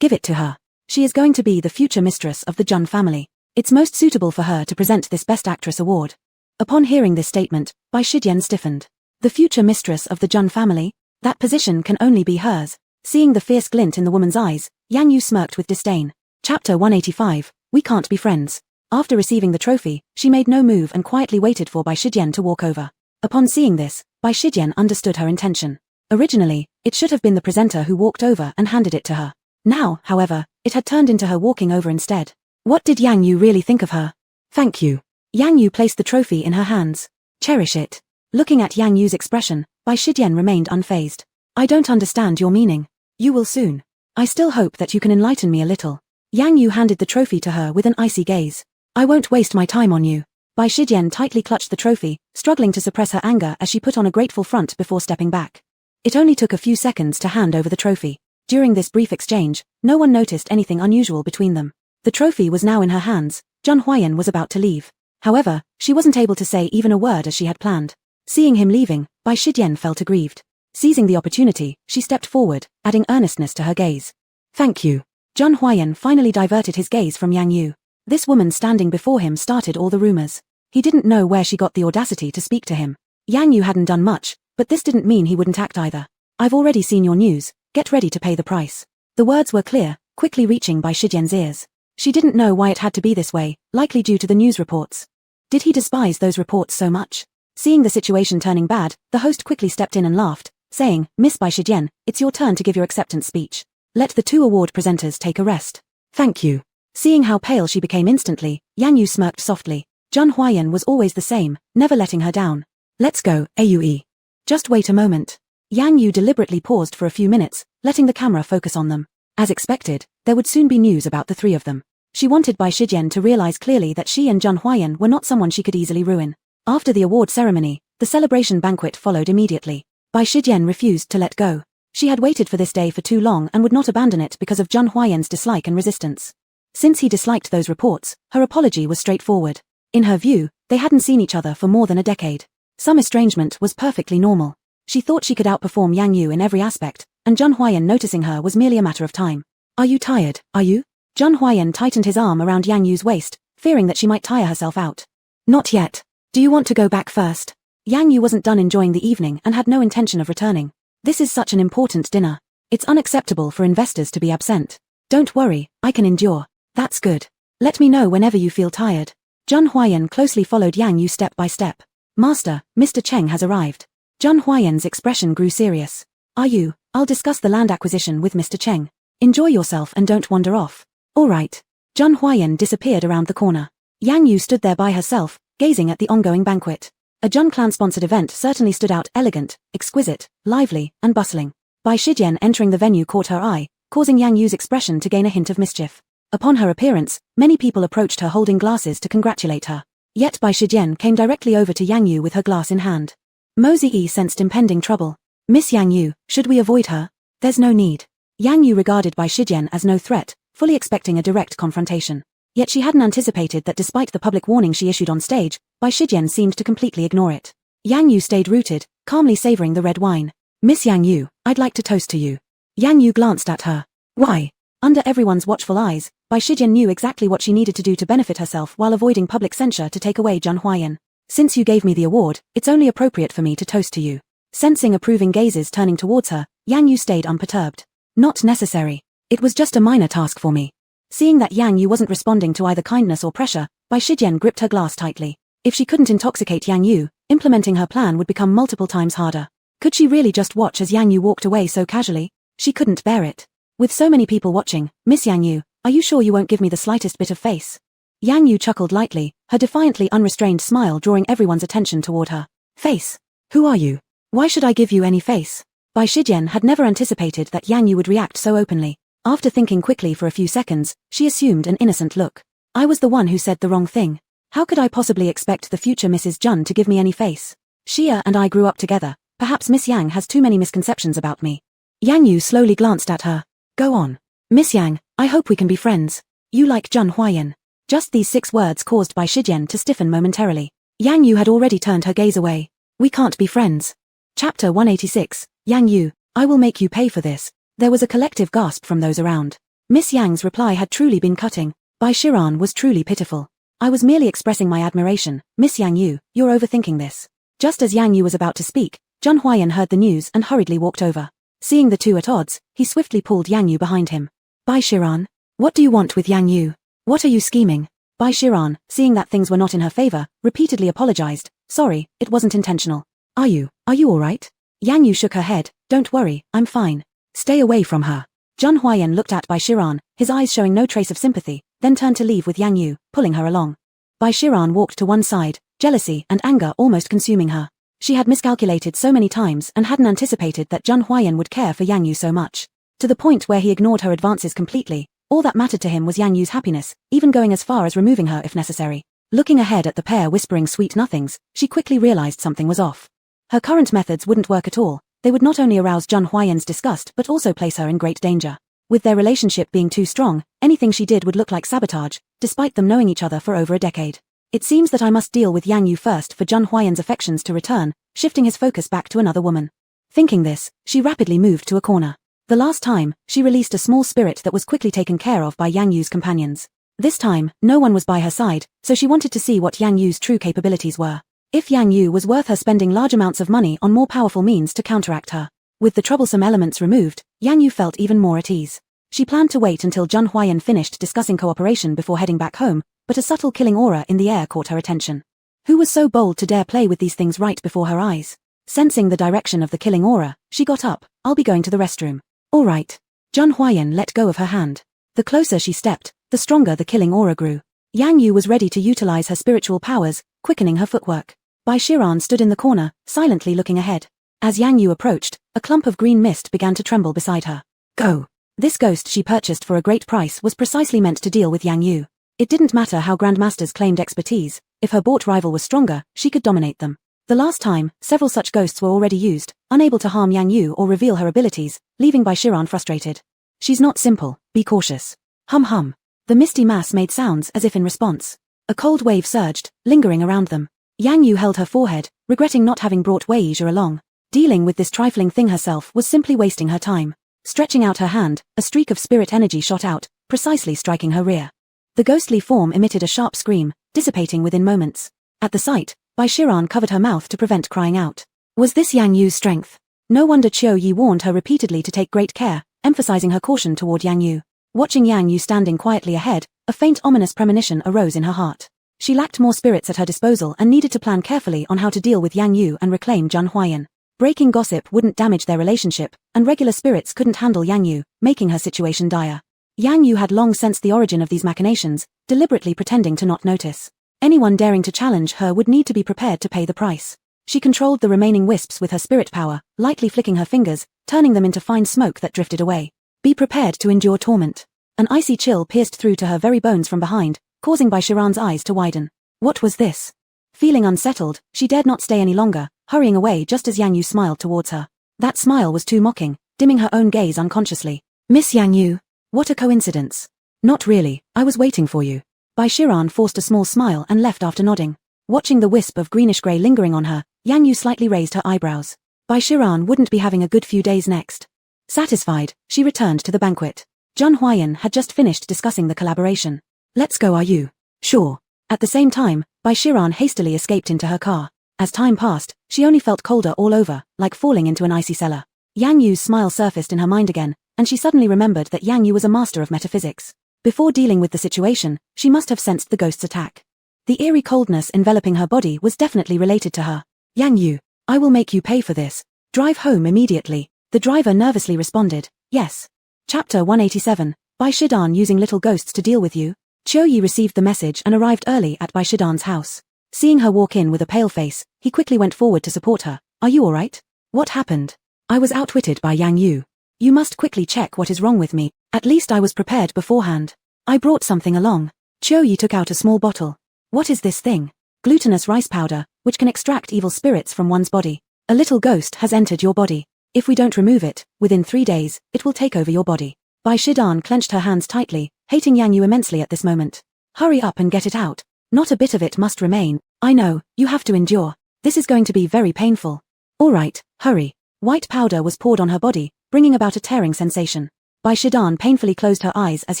Give it to her. She is going to be the future mistress of the Zhang family. It's most suitable for her to present this Best Actress award. Upon hearing this statement, Bai Shijian stiffened. The future mistress of the Zhang family? That position can only be hers. Seeing the fierce glint in the woman's eyes, Yang Yu smirked with disdain. Chapter 185, We Can't Be Friends. After receiving the trophy, she made no move and quietly waited for Bai Shijian to walk over. Upon seeing this, Bai Shijian understood her intention. Originally, it should have been the presenter who walked over and handed it to her. Now, however, it had turned into her walking over instead. What did Yang Yu really think of her? Thank you. Yang Yu placed the trophy in her hands. Cherish it. Looking at Yang Yu's expression, Bai Shijian remained unfazed. I don't understand your meaning. You will soon. I still hope that you can enlighten me a little. Yang Yu handed the trophy to her with an icy gaze. I won't waste my time on you. Bai Shijian tightly clutched the trophy, struggling to suppress her anger as she put on a grateful front before stepping back. It only took a few seconds to hand over the trophy. During this brief exchange, no one noticed anything unusual between them. The trophy was now in her hands. Zhang Huayan was about to leave. However, she wasn't able to say even a word as she had planned. Seeing him leaving, Bai Shijian felt aggrieved. Seizing the opportunity, she stepped forward, adding earnestness to her gaze. Thank you. Zhang Huayan finally diverted his gaze from Yang Yu. This woman standing before him started all the rumors. He didn't know where she got the audacity to speak to him. Yang Yu hadn't done much, but this didn't mean he wouldn't act either. I've already seen your news, get ready to pay the price. The words were clear, quickly reaching Bai Shijian's ears. She didn't know why it had to be this way, likely due to the news reports. Did he despise those reports so much? Seeing the situation turning bad, the host quickly stepped in and laughed, saying, Miss Bai Shijian, it's your turn to give your acceptance speech. Let the two award presenters take a rest. Thank you. Seeing how pale she became instantly, Yang Yu smirked softly. Zhang Huayan was always the same, never letting her down. Let's go, Aue. Just wait a moment. Yang Yu deliberately paused for a few minutes, letting the camera focus on them. As expected, there would soon be news about the three of them. She wanted Bai Shijian to realize clearly that she and Zhang Huayan were not someone she could easily ruin. After the award ceremony, the celebration banquet followed immediately. Bai Shijian refused to let go. She had waited for this day for too long and would not abandon it because of Zhang Huayan's dislike and resistance. Since he disliked those reports, her apology was straightforward. In her view, they hadn't seen each other for more than a decade. Some estrangement was perfectly normal. She thought she could outperform Yang Yu in every aspect, and Zhang Huayan noticing her was merely a matter of time. Are you tired, are you? Zhang Huayan tightened his arm around Yang Yu's waist, fearing that she might tire herself out. Not yet. Do you want to go back first? Yang Yu wasn't done enjoying the evening and had no intention of returning. This is such an important dinner. It's unacceptable for investors to be absent. Don't worry, I can endure. That's good. Let me know whenever you feel tired. Zhang Huayan closely followed Yang Yu step by step. Master, Mr. Cheng has arrived. Zhang Huayan's expression grew serious. I'll discuss the land acquisition with Mr. Cheng. Enjoy yourself and don't wander off. All right. Zhang Huayan disappeared around the corner. Yang Yu stood there by herself, gazing at the ongoing banquet. A Zhang clan-sponsored event certainly stood out elegant, exquisite, lively, and bustling. Bai Shijian entering the venue caught her eye, causing Yang Yu's expression to gain a hint of mischief. Upon her appearance, many people approached her holding glasses to congratulate her. Yet Bai Shijian came directly over to Yang Yu with her glass in hand. Mosey sensed impending trouble. Miss Yang Yu, should we avoid her? There's no need. Yang Yu regarded Bai Shijian as no threat, fully expecting a direct confrontation. Yet she hadn't anticipated that despite the public warning she issued on stage, Bai Shijian seemed to completely ignore it. Yang Yu stayed rooted, calmly savoring the red wine. Miss Yang Yu, I'd like to toast to you. Yang Yu glanced at her. Why? Under everyone's watchful eyes, Bai Shijian knew exactly what she needed to do to benefit herself while avoiding public censure to take away Zhang Huayan. Since you gave me the award, it's only appropriate for me to toast to you. Sensing approving gazes turning towards her, Yang Yu stayed unperturbed. Not necessary. It was just a minor task for me. Seeing that Yang Yu wasn't responding to either kindness or pressure, Bai Shijian gripped her glass tightly. If she couldn't intoxicate Yang Yu, implementing her plan would become multiple times harder. Could she really just watch as Yang Yu walked away so casually? She couldn't bear it. With so many people watching, Miss Yang Yu, are you sure you won't give me the slightest bit of face? Yang Yu chuckled lightly, her defiantly unrestrained smile drawing everyone's attention toward her. Face. Who are you? Why should I give you any face? Bai Shijian had never anticipated that Yang Yu would react so openly. After thinking quickly for a few seconds, she assumed an innocent look. I was the one who said the wrong thing. How could I possibly expect the future Mrs. Jun to give me any face? Xia and I grew up together. Perhaps Miss Yang has too many misconceptions about me. Yang Yu slowly glanced at her. Go on. Miss Yang, I hope we can be friends. You like Jun Huayan. Just these 6 words caused Bai Shijian to stiffen momentarily. Yang Yu had already turned her gaze away. We can't be friends. Chapter 186, Yang Yu, I will make you pay for this. There was a collective gasp from those around. Miss Yang's reply had truly been cutting. Bai Shiran was truly pitiful. I was merely expressing my admiration. Miss Yang Yu, you're overthinking this. Just as Yang Yu was about to speak, Jun Huayan heard the news and hurriedly walked over. Seeing the two at odds, he swiftly pulled Yang Yu behind him. Bai Shiran, what do you want with Yang Yu? What are you scheming? Bai Shiran, seeing that things were not in her favor, repeatedly apologized. Sorry, it wasn't intentional. Are you alright? Yang Yu shook her head. Don't worry, I'm fine. Stay away from her. Jun Huayan looked at Bai Shiran, his eyes showing no trace of sympathy, then turned to leave with Yang Yu, pulling her along. Bai Shiran walked to one side, jealousy and anger almost consuming her. She had miscalculated so many times and hadn't anticipated that Jun Huayan would care for Yang Yu so much. To the point where he ignored her advances completely. All that mattered to him was Yang Yu's happiness, even going as far as removing her if necessary. Looking ahead at the pair whispering sweet nothings, she quickly realized something was off. Her current methods wouldn't work at all. They would not only arouse Jun Huayan's disgust but also place her in great danger. With their relationship being too strong, anything she did would look like sabotage, despite them knowing each other for over a decade. It seems that I must deal with Yang Yu first for Jun Huayan's affections to return, shifting his focus back to another woman. Thinking this, she rapidly moved to a corner. The last time, she released a small spirit that was quickly taken care of by Yang Yu's companions. This time, no one was by her side, so she wanted to see what Yang Yu's true capabilities were. If Yang Yu was worth her spending large amounts of money on more powerful means to counteract her. With the troublesome elements removed, Yang Yu felt even more at ease. She planned to wait until Jun Huayan finished discussing cooperation before heading back home, but a subtle killing aura in the air caught her attention. Who was so bold to dare play with these things right before her eyes? Sensing the direction of the killing aura, she got up. I'll be going to the restroom. All right. Jun Huayan let go of her hand. The closer she stepped, the stronger the killing aura grew. Yang Yu was ready to utilize her spiritual powers, quickening her footwork. Bai Shiran stood in the corner, silently looking ahead. As Yang Yu approached, a clump of green mist began to tremble beside her. Go! This ghost she purchased for a great price was precisely meant to deal with Yang Yu. It didn't matter how grandmasters claimed expertise, if her bought rival was stronger, she could dominate them. The last time, several such ghosts were already used, unable to harm Yang Yu or reveal her abilities, leaving Bai Shiran frustrated. She's not simple, be cautious. Hum hum. The misty mass made sounds as if in response. A cold wave surged, lingering around them. Yang Yu held her forehead, regretting not having brought Wei Yizhe along. Dealing with this trifling thing herself was simply wasting her time. Stretching out her hand, a streak of spirit energy shot out, precisely striking her rear. The ghostly form emitted a sharp scream, dissipating within moments. At the sight, Bai Shiran covered her mouth to prevent crying out. Was this Yang Yu's strength? No wonder Qiu Yi warned her repeatedly to take great care, emphasizing her caution toward Yang Yu. Watching Yang Yu standing quietly ahead, a faint ominous premonition arose in her heart. She lacked more spirits at her disposal and needed to plan carefully on how to deal with Yang Yu and reclaim Jun Huayan. Breaking gossip wouldn't damage their relationship, and regular spirits couldn't handle Yang Yu, making her situation dire. Yang Yu had long sensed the origin of these machinations, deliberately pretending to not notice. Anyone daring to challenge her would need to be prepared to pay the price. She controlled the remaining wisps with her spirit power, lightly flicking her fingers, turning them into fine smoke that drifted away. Be prepared to endure torment. An icy chill pierced through to her very bones from behind, causing Bai Shiran's eyes to widen. What was this? Feeling unsettled, she dared not stay any longer, hurrying away just as Yang Yu smiled towards her. That smile was too mocking, dimming her own gaze unconsciously. Miss Yang Yu? What a coincidence. Not really, I was waiting for you. Bai Shiran forced a small smile and left after nodding. Watching the wisp of greenish-grey lingering on her, Yang Yu slightly raised her eyebrows. Bai Shiran wouldn't be having a good few days next. Satisfied, she returned to the banquet. Jun Huayan had just finished discussing the collaboration. Let's go, are you? Sure. At the same time, Bai Shiran hastily escaped into her car. As time passed, she only felt colder all over, like falling into an icy cellar. Yang Yu's smile surfaced in her mind again, and she suddenly remembered that Yang Yu was a master of metaphysics. Before dealing with the situation, she must have sensed the ghost's attack. The eerie coldness enveloping her body was definitely related to her. Yang Yu, I will make you pay for this. Drive home immediately. The driver nervously responded, yes. Chapter 187, Bai Shidan using little ghosts to deal with you. Qiu Yi received the message and arrived early at Bai Shidan's house. Seeing her walk in with a pale face, he quickly went forward to support her. Are you alright? What happened? I was outwitted by Yang Yu. You must quickly check what is wrong with me. At least I was prepared beforehand. I brought something along. Qiu Yi took out a small bottle. What is this thing? Glutinous rice powder, which can extract evil spirits from one's body. A little ghost has entered your body. If we don't remove it, within 3 days, it will take over your body. Bai Shidan clenched her hands tightly, hating Yang Yu immensely at this moment. Hurry up and get it out. Not a bit of it must remain. I know, you have to endure. This is going to be very painful. All right, hurry. White powder was poured on her body, bringing about a tearing sensation. Bai Shidan painfully closed her eyes as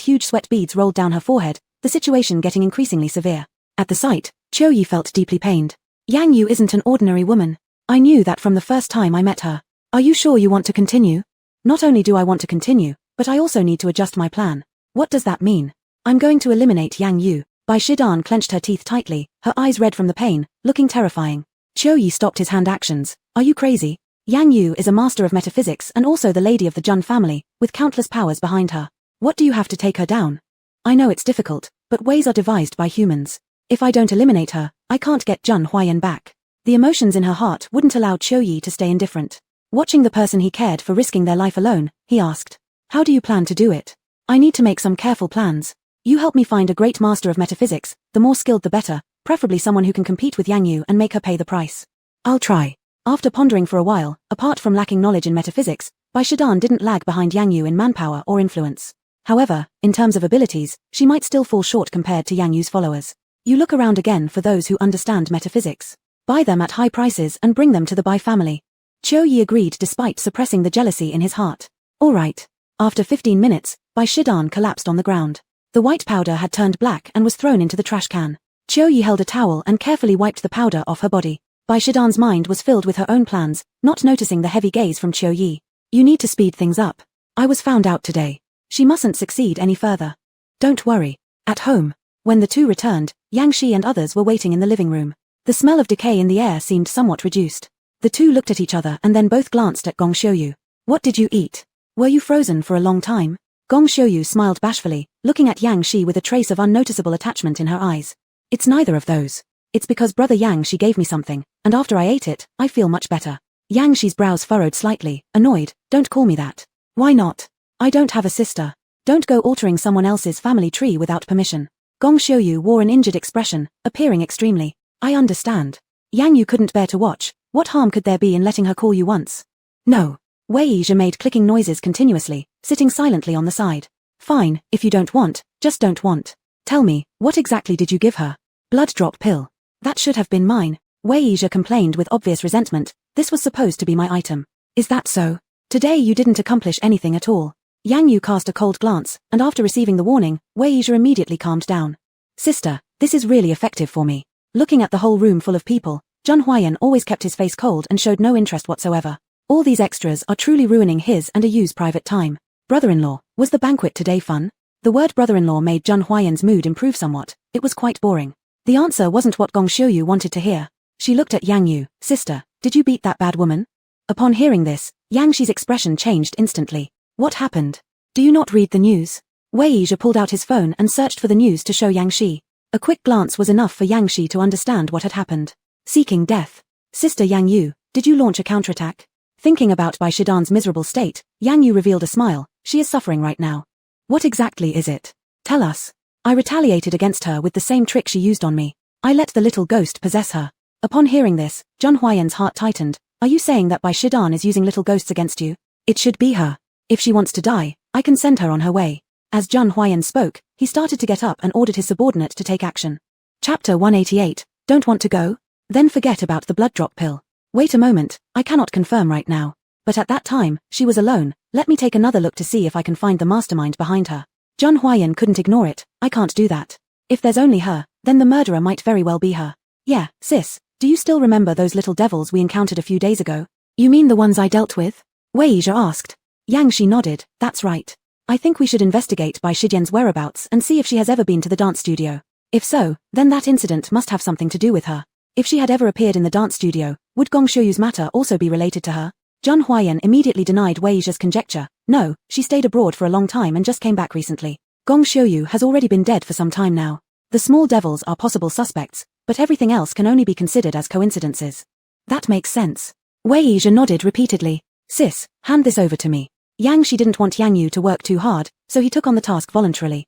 huge sweat beads rolled down her forehead, the situation getting increasingly severe. At the sight, Qiu Yi felt deeply pained. Yang Yu isn't an ordinary woman. I knew that from the first time I met her. Are you sure you want to continue? Not only do I want to continue, but I also need to adjust my plan. What does that mean? I'm going to eliminate Yang Yu. Bai Shidan clenched her teeth tightly, her eyes red from the pain, looking terrifying. Qiu Yi stopped his hand actions. Are you crazy? Yang Yu is a master of metaphysics and also the lady of the Jun family, with countless powers behind her. What do you have to take her down? I know it's difficult, but ways are devised by humans. If I don't eliminate her, I can't get Jun Huayan back. The emotions in her heart wouldn't allow Qiu Yi to stay indifferent. Watching the person he cared for risking their life alone, he asked, how do you plan to do it? I need to make some careful plans. You help me find a great master of metaphysics, the more skilled the better, preferably someone who can compete with Yang Yu and make her pay the price. I'll try. After pondering for a while, apart from lacking knowledge in metaphysics, Bai Shidan didn't lag behind Yang Yu in manpower or influence. However, in terms of abilities, she might still fall short compared to Yang Yu's followers. You look around again for those who understand metaphysics. Buy them at high prices and bring them to the Bai family. Qiu Yi agreed despite suppressing the jealousy in his heart. All right. After 15 minutes, Bai Shidan collapsed on the ground. The white powder had turned black and was thrown into the trash can. Qiu Yi held a towel and carefully wiped the powder off her body. Bai Shidan's mind was filled with her own plans, not noticing the heavy gaze from Qiu Yi. You need to speed things up. I was found out today. She mustn't succeed any further. Don't worry. At home. When the two returned, Yang Shi and others were waiting in the living room. The smell of decay in the air seemed somewhat reduced. The two looked at each other and then both glanced at Gong Xiuyu. What did you eat? Were you frozen for a long time? Gong Xiuyu smiled bashfully, looking at Yang Shi with a trace of unnoticeable attachment in her eyes. It's neither of those. It's because Brother Yang Shi gave me something, and after I ate it, I feel much better. Yang Shi's brows furrowed slightly, annoyed. Don't call me that. Why not? I don't have a sister. Don't go altering someone else's family tree without permission. Gong Xiuyu wore an injured expression, appearing extremely. I understand. Yang Yu couldn't bear to watch. What harm could there be in letting her call you once? No. Wei Yizhe made clicking noises continuously, sitting silently on the side. Fine, if you don't want, just don't want. Tell me, what exactly did you give her? Blood drop pill. That should have been mine. Wei Yizhe complained with obvious resentment. This was supposed to be my item. Is that so? Today you didn't accomplish anything at all. Yang Yu cast a cold glance, and after receiving the warning, Wei Yizhe immediately calmed down. Sister, this is really effective for me. Looking at the whole room full of people, Jun Huayan always kept his face cold and showed no interest whatsoever. All these extras are truly ruining his and Yu's private time. Brother-in-law, was the banquet today fun? The word brother-in-law made Jun Huayan's mood improve somewhat. It was quite boring. The answer wasn't what Gong Xiuyu wanted to hear. She looked at Yang Yu. Sister, did you beat that bad woman? Upon hearing this, Yang Shi's expression changed instantly. What happened? Do you not read the news? Wei Yizhe pulled out his phone and searched for the news to show Yang Shi. A quick glance was enough for Yang Shi to understand what had happened. Seeking death. Sister Yang Yu, did you launch a counterattack? Thinking about Bai Shidan's miserable state, Yang Yu revealed a smile. She is suffering right now. What exactly is it? Tell us. I retaliated against her with the same trick she used on me. I let the little ghost possess her. Upon hearing this, Jun Huayan's heart tightened. Are you saying that Bai Shidan is using little ghosts against you? It should be her. If she wants to die, I can send her on her way. As Jun Huayan spoke, he started to get up and ordered his subordinate to take action. Chapter 188. Don't want to go? Then forget about the blood drop pill. Wait a moment, I cannot confirm right now. But at that time, she was alone. Let me take another look to see if I can find the mastermind behind her. Jun Huayan couldn't ignore it. I can't do that. If there's only her, then the murderer might very well be her. Yeah, sis, do you still remember those little devils we encountered a few days ago? You mean the ones I dealt with? Wei Yizhe asked. Yang Shi nodded. That's right. I think we should investigate Bai Shijian's whereabouts and see if she has ever been to the dance studio. If so, then that incident must have something to do with her. If she had ever appeared in the dance studio, would Gong Xiuyu's matter also be related to her? Jun Huayan immediately denied Wei Yizhe's conjecture. No, she stayed abroad for a long time and just came back recently. Gong Xiuyu has already been dead for some time now. The small devils are possible suspects, but everything else can only be considered as coincidences. That makes sense. Wei Yizhe nodded repeatedly. Sis, hand this over to me. Yang Shi didn't want Yang Yu to work too hard, so he took on the task voluntarily.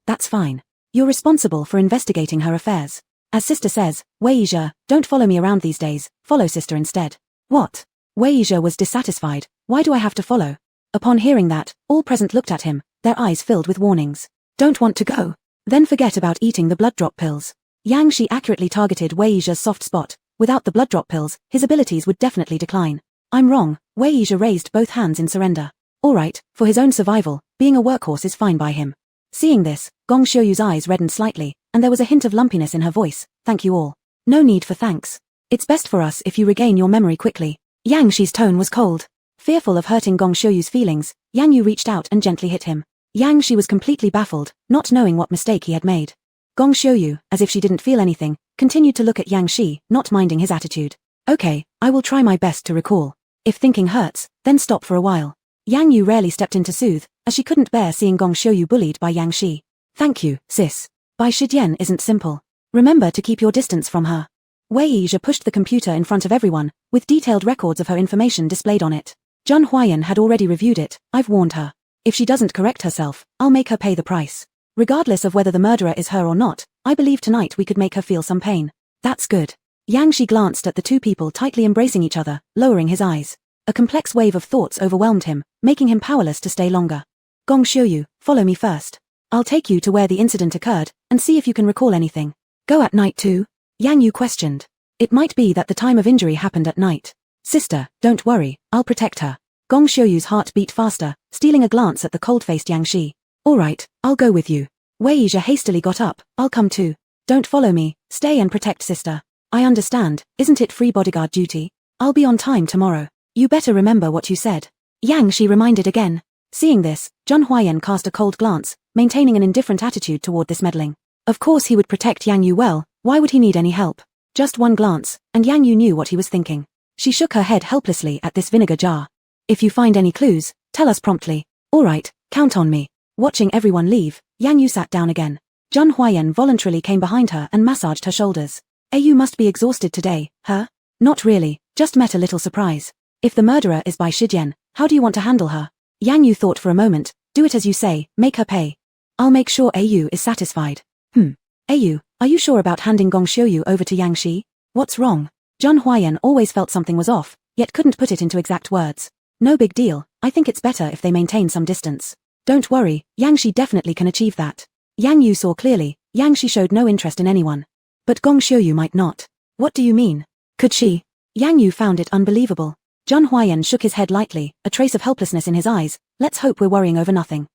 That's fine. You're responsible for investigating her affairs. As sister says, Wei Yizhe, don't follow me around these days, follow sister instead. What? Wei Yizhe was dissatisfied. Why do I have to follow? Upon hearing that, all present looked at him, their eyes filled with warnings. Don't want to go? Then forget about eating the blood drop pills. Yang Shi accurately targeted Wei Yizhe's soft spot. Without the blood drop pills, his abilities would definitely decline. I'm wrong. Wei Yizhe raised both hands in surrender. Alright, for his own survival, being a workhorse is fine by him. Seeing this, Gong Xiuyu's eyes reddened slightly, and there was a hint of lumpiness in her voice. Thank you all. No need for thanks. It's best for us if you regain your memory quickly. Yang Shi's tone was cold. Fearful of hurting Gong Xiuyu's feelings, Yang Yu reached out and gently hit him. Yang Shi was completely baffled, not knowing what mistake he had made. Gong Xiuyu, as if she didn't feel anything, continued to look at Yang Shi, not minding his attitude. Okay, I will try my best to recall. If thinking hurts, then stop for a while. Yang Yu rarely stepped in to soothe, as she couldn't bear seeing Gong Xiuyu bullied by Yang Shi. Thank you, sis. Bai Shijian isn't simple. Remember to keep your distance from her. Wei Yizhe pushed the computer in front of everyone, with detailed records of her information displayed on it. Zhun Huayan had already reviewed it. I've warned her. If she doesn't correct herself, I'll make her pay the price. Regardless of whether the murderer is her or not, I believe tonight we could make her feel some pain. That's good. Yang Shi glanced at the two people tightly embracing each other, lowering his eyes. A complex wave of thoughts overwhelmed him, making him powerless to stay longer. Gong Xiuyu, follow me first. I'll take you to where the incident occurred, and see if you can recall anything. Go at night too? Yang Yu questioned. It might be that the time of injury happened at night. Sister, don't worry, I'll protect her. Gong Xiuyu's heart beat faster, stealing a glance at the cold-faced Yang Shi. Alright, I'll go with you. Wei Yizhe hastily got up. I'll come too. Don't follow me, stay and protect sister. I understand, isn't it free bodyguard duty? I'll be on time tomorrow. You better remember what you said. Yang Shi reminded again. Seeing this, Zhun Huayan cast a cold glance, maintaining an indifferent attitude toward this meddling. Of course he would protect Yang Yu well, why would he need any help? Just one glance, and Yang Yu knew what he was thinking. She shook her head helplessly at this vinegar jar. If you find any clues, tell us promptly. Alright, count on me. Watching everyone leave, Yang Yu sat down again. Zhun Huayan voluntarily came behind her and massaged her shoulders. You must be exhausted today, huh? Not really, just met a little surprise. If the murderer is Bai Shijian, how do you want to handle her? Yang Yu thought for a moment. Do it as you say, make her pay. I'll make sure Au is satisfied. Au, are you sure about handing Gong Xiuyu over to Yang Shi? What's wrong? Zhun Huayan always felt something was off, yet couldn't put it into exact words. No big deal, I think it's better if they maintain some distance. Don't worry, Yang Shi definitely can achieve that. Yang Yu saw clearly, Yang Shi showed no interest in anyone. But Gong Xiuyu might not. What do you mean? Could she? Yang Yu found it unbelievable. Zhun Huayan shook his head lightly, a trace of helplessness in his eyes. Let's hope we're worrying over nothing.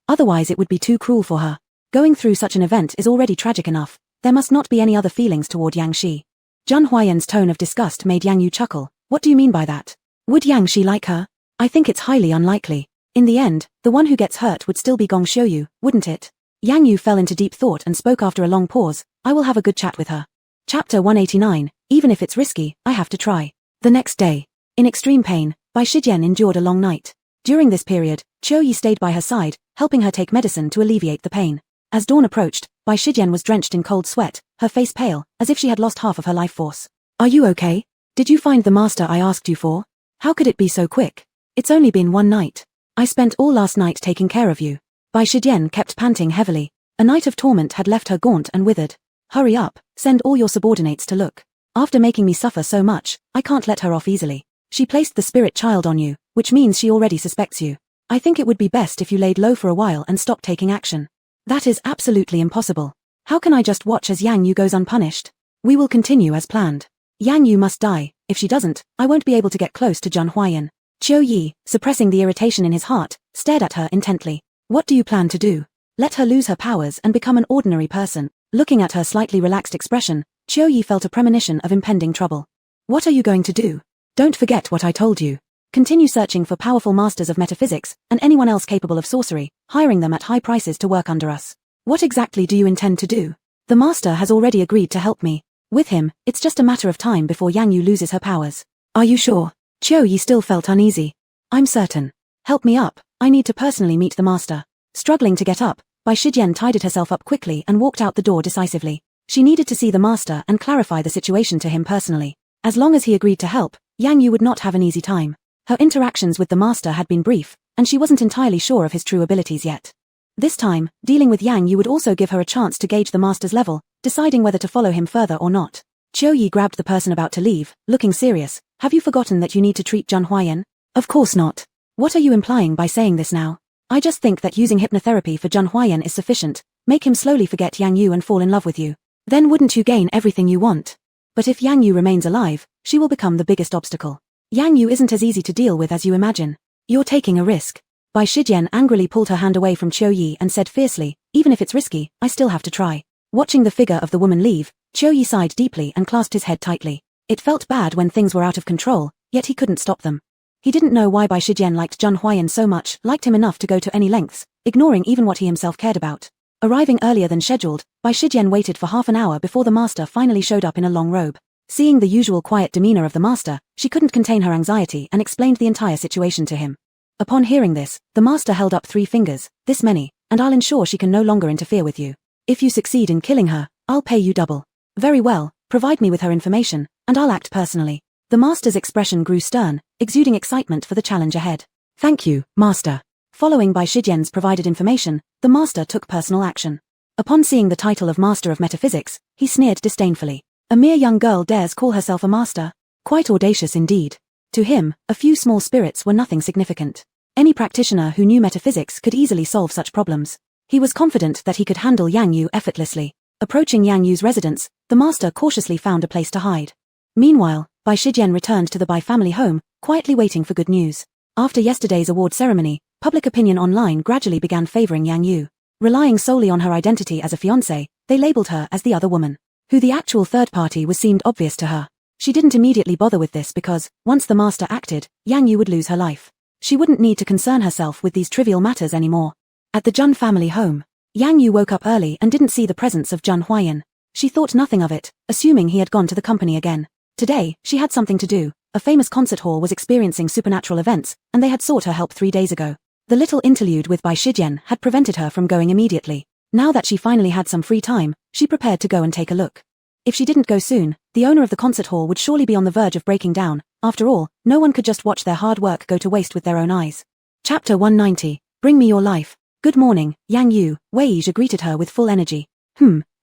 Otherwise it would be too cruel for her. Going through such an event is already tragic enough. There must not be any other feelings toward Yang Shi. Zhun Huayan's tone of disgust made Yang Yu chuckle. What do you mean by that? Would Yang Shi like her? I think it's highly unlikely. In the end, the one who gets hurt would still be Gong Xiuyu, wouldn't it? Yang Yu fell into deep thought and spoke after a long pause. I will have a good chat with her. Chapter 189, even if it's risky, I have to try. The next day. In extreme pain, Bai Shijian endured a long night. During this period, Qiu Yi stayed by her side, helping her take medicine to alleviate the pain. As dawn approached, Bai Shijian was drenched in cold sweat, her face pale, as if she had lost half of her life force. Are you okay? Did you find the master I asked you for? How could it be so quick? It's only been one night. I spent all last night taking care of you. Bai Shijian kept panting heavily. A night of torment had left her gaunt and withered. Hurry up, send all your subordinates to look. After making me suffer so much, I can't let her off easily. She placed the spirit child on you, which means she already suspects you. I think it would be best if you laid low for a while and stopped taking action. That is absolutely impossible. How can I just watch as Yang Yu goes unpunished? We will continue as planned. Yang Yu must die. If she doesn't, I won't be able to get close to Zhun Huayan. Qiu Yi, suppressing the irritation in his heart, stared at her intently. What do you plan to do? Let her lose her powers and become an ordinary person. Looking at her slightly relaxed expression, Qiu Yi felt a premonition of impending trouble. What are you going to do? Don't forget what I told you. Continue searching for powerful masters of metaphysics, and anyone else capable of sorcery, hiring them at high prices to work under us. What exactly do you intend to do? The master has already agreed to help me. With him, it's just a matter of time before Yang Yu loses her powers. Are you sure? Qiu Yi still felt uneasy. I'm certain. Help me up, I need to personally meet the master. Struggling to get up, Bai Shijian tidied herself up quickly and walked out the door decisively. She needed to see the master and clarify the situation to him personally. As long as he agreed to help, Yang Yu would not have an easy time. Her interactions with the master had been brief, and she wasn't entirely sure of his true abilities yet. This time, dealing with Yang Yu would also give her a chance to gauge the master's level, deciding whether to follow him further or not. Qiu Yi grabbed the person about to leave, looking serious. Have you forgotten that you need to treat Zhang Huayan? Of course not. What are you implying by saying this now? I just think that using hypnotherapy for Zhang Huayan is sufficient. Make him slowly forget Yang Yu and fall in love with you. Then wouldn't you gain everything you want? But if Yang Yu remains alive, she will become the biggest obstacle. Yang Yu isn't as easy to deal with as you imagine. You're taking a risk. Bai Shijian angrily pulled her hand away from Qiu Yi and said fiercely, even if it's risky, I still have to try. Watching the figure of the woman leave, Qiu Yi sighed deeply and clasped his head tightly. It felt bad when things were out of control, yet he couldn't stop them. He didn't know why Bai Shijian liked Zhang Huayan so much, liked him enough to go to any lengths, ignoring even what he himself cared about. Arriving earlier than scheduled, Bai Shijian waited for half an hour before the master finally showed up in a long robe. Seeing the usual quiet demeanor of the master, she couldn't contain her anxiety and explained the entire situation to him. Upon hearing this, the master held up 3 fingers, this many, and I'll ensure she can no longer interfere with you. If you succeed in killing her, I'll pay you double. Very well, provide me with her information, and I'll act personally. The master's expression grew stern, exuding excitement for the challenge ahead. Thank you, master. Following Bai Shijian's provided information, the master took personal action. Upon seeing the title of Master of Metaphysics, he sneered disdainfully. A mere young girl dares call herself a master? Quite audacious indeed. To him, a few small spirits were nothing significant. Any practitioner who knew metaphysics could easily solve such problems. He was confident that he could handle Yang Yu effortlessly. Approaching Yang Yu's residence, the master cautiously found a place to hide. Meanwhile, Bai Shijian returned to the Bai family home, quietly waiting for good news. After yesterday's award ceremony, public opinion online gradually began favoring Yang Yu. Relying solely on her identity as a fiancé, they labeled her as the other woman. Who the actual third party was seemed obvious to her. She didn't immediately bother with this because, once the master acted, Yang Yu would lose her life. She wouldn't need to concern herself with these trivial matters anymore. At the Jun family home, Yang Yu woke up early and didn't see the presence of Zhang Huayan. She thought nothing of it, assuming he had gone to the company again. Today, she had something to do. A famous concert hall was experiencing supernatural events, and they had sought her help 3 days ago. The little interlude with Bai Shijian had prevented her from going immediately. Now that she finally had some free time, she prepared to go and take a look. If she didn't go soon, the owner of the concert hall would surely be on the verge of breaking down. After all, no one could just watch their hard work go to waste with their own eyes. Chapter 190. Bring me your life. Good morning, Yang Yu. Wei Yizhe greeted her with full energy.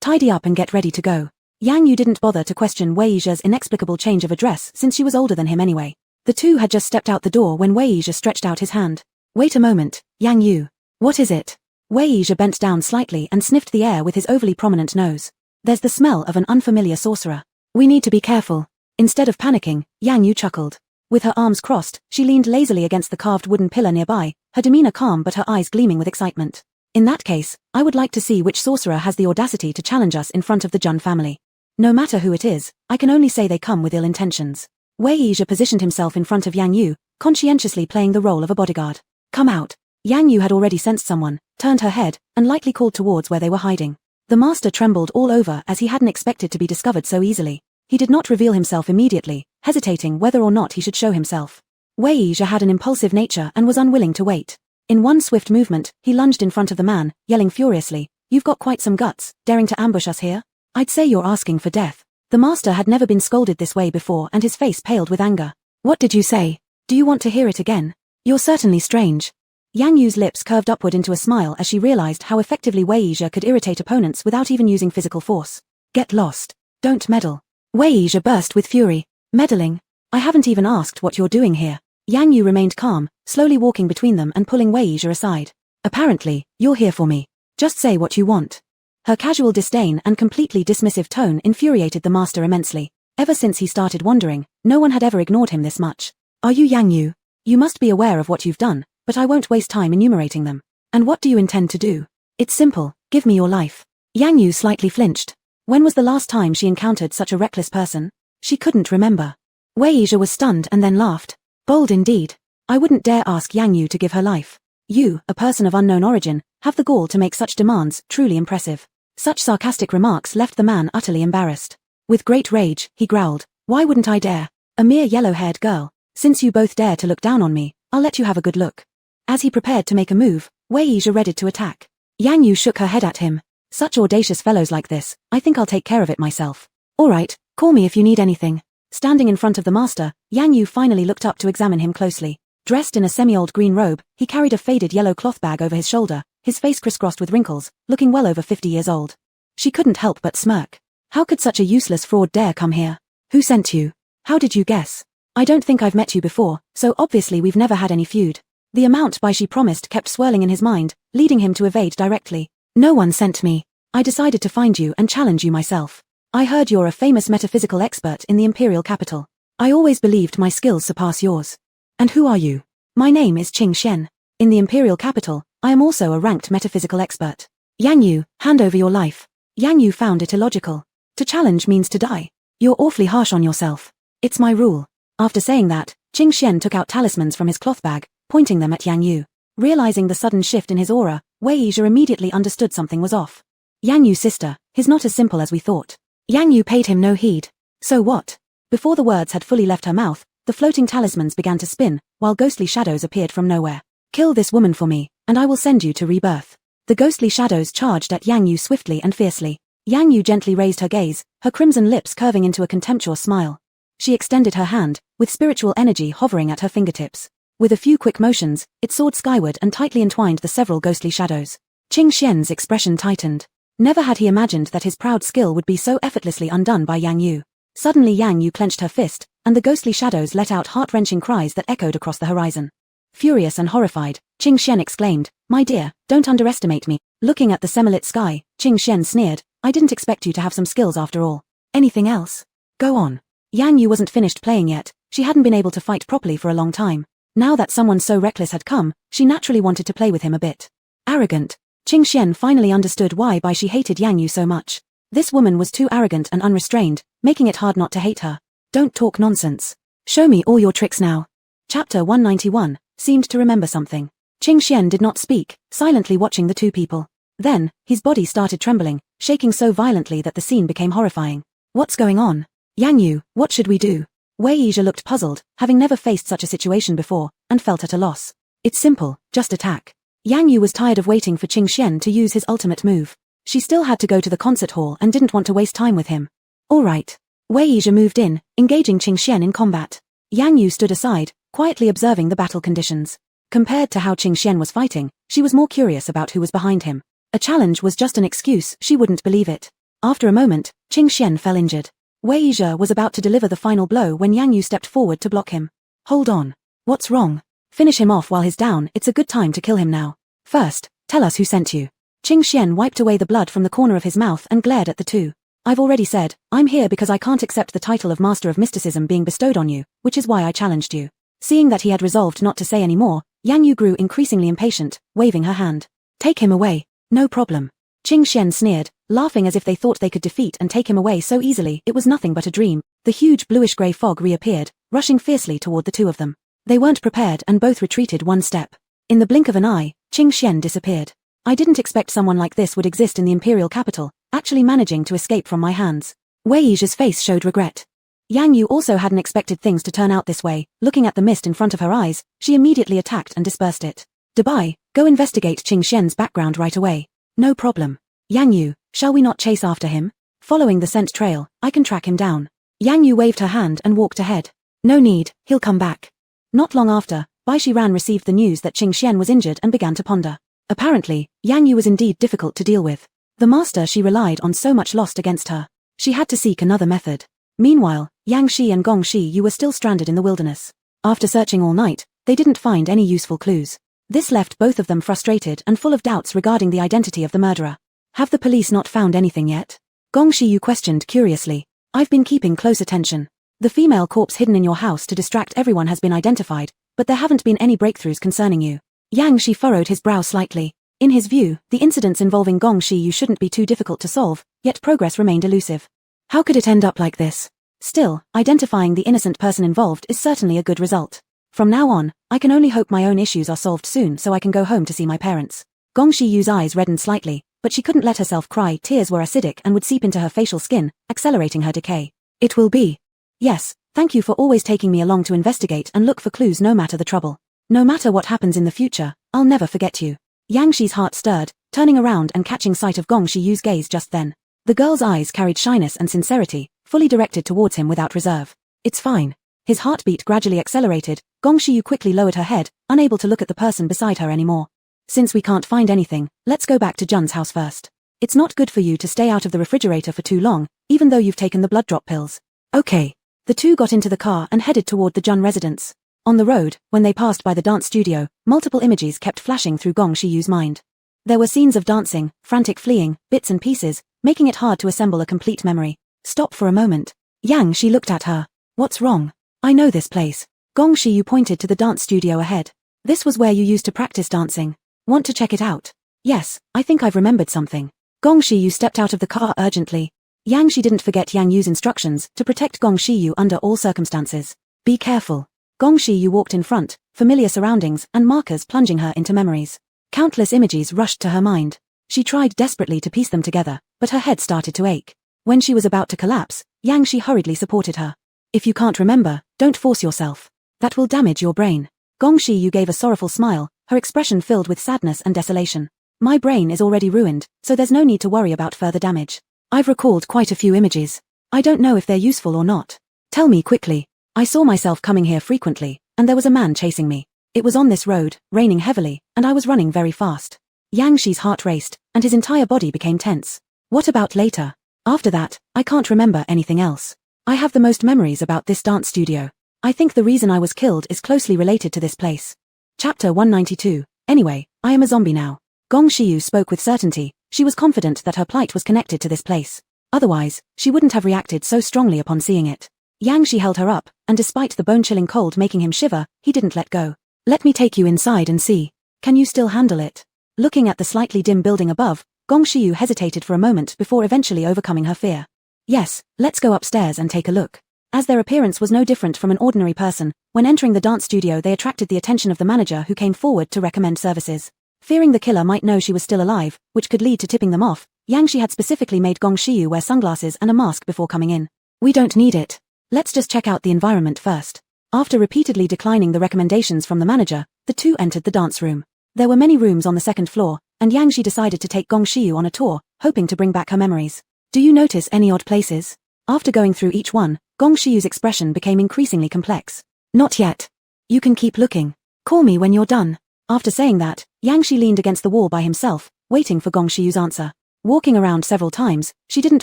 Tidy up and get ready to go. Yang Yu didn't bother to question Wei Yizhe's inexplicable change of address since she was older than him anyway. The two had just stepped out the door when Wei Yizhe stretched out his hand. Wait a moment, Yang Yu. What is it? Wei Yizhe bent down slightly and sniffed the air with his overly prominent nose. There's the smell of an unfamiliar sorcerer. We need to be careful. Instead of panicking, Yang Yu chuckled. With her arms crossed, she leaned lazily against the carved wooden pillar nearby, her demeanor calm but her eyes gleaming with excitement. In that case, I would like to see which sorcerer has the audacity to challenge us in front of the Jun family. No matter who it is, I can only say they come with ill intentions. Wei Yizhe positioned himself in front of Yang Yu, conscientiously playing the role of a bodyguard. Come out. Yang Yu had already sensed someone, turned her head, and lightly called towards where they were hiding. The master trembled all over as he hadn't expected to be discovered so easily. He did not reveal himself immediately, hesitating whether or not he should show himself. Wei Yizhe had an impulsive nature and was unwilling to wait. In one swift movement, he lunged in front of the man, yelling furiously, "You've got quite some guts, daring to ambush us here? I'd say you're asking for death." The master had never been scolded this way before and his face paled with anger. "What did you say? Do you want to hear it again? You're certainly strange." Yang Yu's lips curved upward into a smile as she realized how effectively Wei Yizhe could irritate opponents without even using physical force. "Get lost. Don't meddle." Wei Yizhe burst with fury. "Meddling? I haven't even asked what you're doing here." Yang Yu remained calm, slowly walking between them and pulling Wei Yizhe aside. "Apparently, you're here for me. Just say what you want." Her casual disdain and completely dismissive tone infuriated the master immensely. Ever since he started wandering, no one had ever ignored him this much. "Are you Yang Yu? You must be aware of what you've done, but I won't waste time enumerating them. And what do you intend to do? It's simple, give me your life." Yang Yu slightly flinched. When was the last time she encountered such a reckless person? She couldn't remember. Wei Yizhe was stunned and then laughed. "Bold indeed. I wouldn't dare ask Yang Yu to give her life. You, a person of unknown origin, have the gall to make such demands, truly impressive." Such sarcastic remarks left the man utterly embarrassed. With great rage, he growled, "Why wouldn't I dare? A mere yellow-haired girl. Since you both dare to look down on me, I'll let you have a good look." As he prepared to make a move, Wei Yizhe readied to attack. Yang Yu shook her head at him. Such audacious fellows like this, I think I'll take care of it myself. Alright, call me if you need anything. Standing in front of the master, Yang Yu finally looked up to examine him closely. Dressed in a semi-old green robe, he carried a faded yellow cloth bag over his shoulder, his face crisscrossed with wrinkles, looking well over 50 years old. She couldn't help but smirk. How could such a useless fraud dare come here? Who sent you? How did you guess? I don't think I've met you before, so obviously we've never had any feud. The amount by she promised kept swirling in his mind, leading him to evade directly. No one sent me. I decided to find you and challenge you myself. I heard you're a famous metaphysical expert in the imperial capital. I always believed my skills surpass yours. And who are you? My name is Qing Xian. In the imperial capital, I am also a ranked metaphysical expert. Yang Yu, hand over your life. Yang Yu found it illogical. To challenge means to die. You're awfully harsh on yourself. It's my rule. After saying that, Qing Xian took out talismans from his cloth bag, pointing them at Yang Yu. Realizing the sudden shift in his aura, Wei Yizhi immediately understood something was off. Yang Yu's sister, he's not as simple as we thought. Yang Yu paid him no heed. So what? Before the words had fully left her mouth, the floating talismans began to spin, while ghostly shadows appeared from nowhere. Kill this woman for me, and I will send you to rebirth. The ghostly shadows charged at Yang Yu swiftly and fiercely. Yang Yu gently raised her gaze, her crimson lips curving into a contemptuous smile. She extended her hand, with spiritual energy hovering at her fingertips. With a few quick motions, it soared skyward and tightly entwined the several ghostly shadows. Qing Xian's expression tightened. Never had he imagined that his proud skill would be so effortlessly undone by Yang Yu. Suddenly Yang Yu clenched her fist, and the ghostly shadows let out heart-wrenching cries that echoed across the horizon. Furious and horrified, Qing Xian exclaimed, "My dear, don't underestimate me." Looking at the semi-lit sky, Qing Xian sneered, "I didn't expect you to have some skills after all. Anything else? Go on." Yang Yu wasn't finished playing yet. She hadn't been able to fight properly for a long time. Now that someone so reckless had come, she naturally wanted to play with him a bit. Arrogant. Qing Xian finally understood why she hated Yang Yu so much. This woman was too arrogant and unrestrained, making it hard not to hate her. Don't talk nonsense. Show me all your tricks now. Chapter 191, seemed to remember something. Qing Xian did not speak, silently watching the two people. Then, his body started trembling, shaking so violently that the scene became horrifying. What's going on? Yang Yu, what should we do? Wei Yizhi looked puzzled, having never faced such a situation before, and felt at a loss. It's simple, just attack. Yang Yu was tired of waiting for Qing Xian to use his ultimate move. She still had to go to the concert hall and didn't want to waste time with him. Alright. Wei Yizhi moved in, engaging Qing Xian in combat. Yang Yu stood aside, quietly observing the battle conditions. Compared to how Qing Xian was fighting, she was more curious about who was behind him. A challenge was just an excuse, she wouldn't believe it. After a moment, Qing Xian fell injured. Wei Yizhi was about to deliver the final blow when Yang Yu stepped forward to block him. Hold on. What's wrong? Finish him off while he's down, it's a good time to kill him now. First, tell us who sent you. Qing Xian wiped away the blood from the corner of his mouth and glared at the two. I've already said, I'm here because I can't accept the title of Master of Mysticism being bestowed on you, which is why I challenged you. Seeing that he had resolved not to say any more, Yang Yu grew increasingly impatient, waving her hand. Take him away. No problem. Qing Xian sneered, laughing as if they thought they could defeat and take him away so easily. It was nothing but a dream. The huge bluish-grey fog reappeared, rushing fiercely toward the two of them. They weren't prepared and both retreated one step. In the blink of an eye, Qing Xian disappeared. I didn't expect someone like this would exist in the imperial capital, actually managing to escape from my hands. Wei Yizhi's face showed regret. Yang Yu also hadn't expected things to turn out this way. Looking at the mist in front of her eyes, she immediately attacked and dispersed it. Dabai, go investigate Qing Xian's background right away. No problem. Yang Yu, shall we not chase after him? Following the scent trail, I can track him down. Yang Yu waved her hand and walked ahead. No need, he'll come back. Not long after, Bai Shiran received the news that Qing Xian was injured and began to ponder. Apparently, Yang Yu was indeed difficult to deal with. The master she relied on so much lost against her. She had to seek another method. Meanwhile, Yang Shi and Gong Shi Yu were still stranded in the wilderness. After searching all night, they didn't find any useful clues. This left both of them frustrated and full of doubts regarding the identity of the murderer. Have the police not found anything yet? Gong Shi Yu questioned curiously. I've been keeping close attention. The female corpse hidden in your house to distract everyone has been identified, but there haven't been any breakthroughs concerning you. Yang Shi furrowed his brow slightly. In his view, the incidents involving Gong Shi Yu shouldn't be too difficult to solve, yet progress remained elusive. How could it end up like this? Still, identifying the innocent person involved is certainly a good result. From now on, I can only hope my own issues are solved soon so I can go home to see my parents. Gong Shi Yu's eyes reddened slightly, but she couldn't let herself cry. Tears were acidic and would seep into her facial skin, accelerating her decay. It will be. Yes, thank you for always taking me along to investigate and look for clues no matter the trouble. No matter what happens in the future, I'll never forget you. Yang Shi's heart stirred, turning around and catching sight of Gong Shiyu's gaze just then. The girl's eyes carried shyness and sincerity, fully directed towards him without reserve. It's fine. His heartbeat gradually accelerated. Gong Shiyu quickly lowered her head, unable to look at the person beside her anymore. Since we can't find anything, let's go back to Jun's house first. It's not good for you to stay out of the refrigerator for too long, even though you've taken the blood drop pills. Okay. The two got into the car and headed toward the Jun residence. On the road, when they passed by the dance studio, multiple images kept flashing through Gong Shiyu's mind. There were scenes of dancing, frantic fleeing, bits and pieces, making it hard to assemble a complete memory. Stop for a moment. Yang Shi looked at her. What's wrong? I know this place. Gong Shiyu pointed to the dance studio ahead. This was where you used to practice dancing. Want to check it out? Yes, I think I've remembered something. Gong Shiyu stepped out of the car urgently. Yang Shi didn't forget Yang Yu's instructions to protect Gong Shiyu under all circumstances. Be careful. Gong Shiyu walked in front, familiar surroundings and markers plunging her into memories. Countless images rushed to her mind. She tried desperately to piece them together, but her head started to ache. When she was about to collapse, Yang Shi hurriedly supported her. If you can't remember, don't force yourself. That will damage your brain. Gong Shiyu gave a sorrowful smile, her expression filled with sadness and desolation. My brain is already ruined, so there's no need to worry about further damage. I've recalled quite a few images. I don't know if they're useful or not. Tell me quickly. I saw myself coming here frequently, and there was a man chasing me. It was on this road, raining heavily, and I was running very fast. Yang Shi's heart raced, and his entire body became tense. What about later? After that, I can't remember anything else. I have the most memories about this dance studio. I think the reason I was killed is closely related to this place. Chapter 192. Anyway, I am a zombie now. Gong Shiyu spoke with certainty. She was confident that her plight was connected to this place. Otherwise, she wouldn't have reacted so strongly upon seeing it. Yang Shi held her up, and despite the bone-chilling cold making him shiver, he didn't let go. Let me take you inside and see. Can you still handle it? Looking at the slightly dim building above, Gong Shiyu hesitated for a moment before eventually overcoming her fear. Yes, let's go upstairs and take a look. As their appearance was no different from an ordinary person, when entering the dance studio they attracted the attention of the manager who came forward to recommend services. Fearing the killer might know she was still alive, which could lead to tipping them off, Yang Shi had specifically made Gong Shiyu wear sunglasses and a mask before coming in. We don't need it. Let's just check out the environment first. After repeatedly declining the recommendations from the manager, the two entered the dance room. There were many rooms on the second floor, and Yang Shi decided to take Gong Shiyu on a tour, hoping to bring back her memories. Do you notice any odd places? After going through each one, Gong Shiyu's expression became increasingly complex. Not yet. You can keep looking. Call me when you're done. After saying that, Yang Shi leaned against the wall by himself, waiting for Gong Shiyu's answer. Walking around several times, she didn't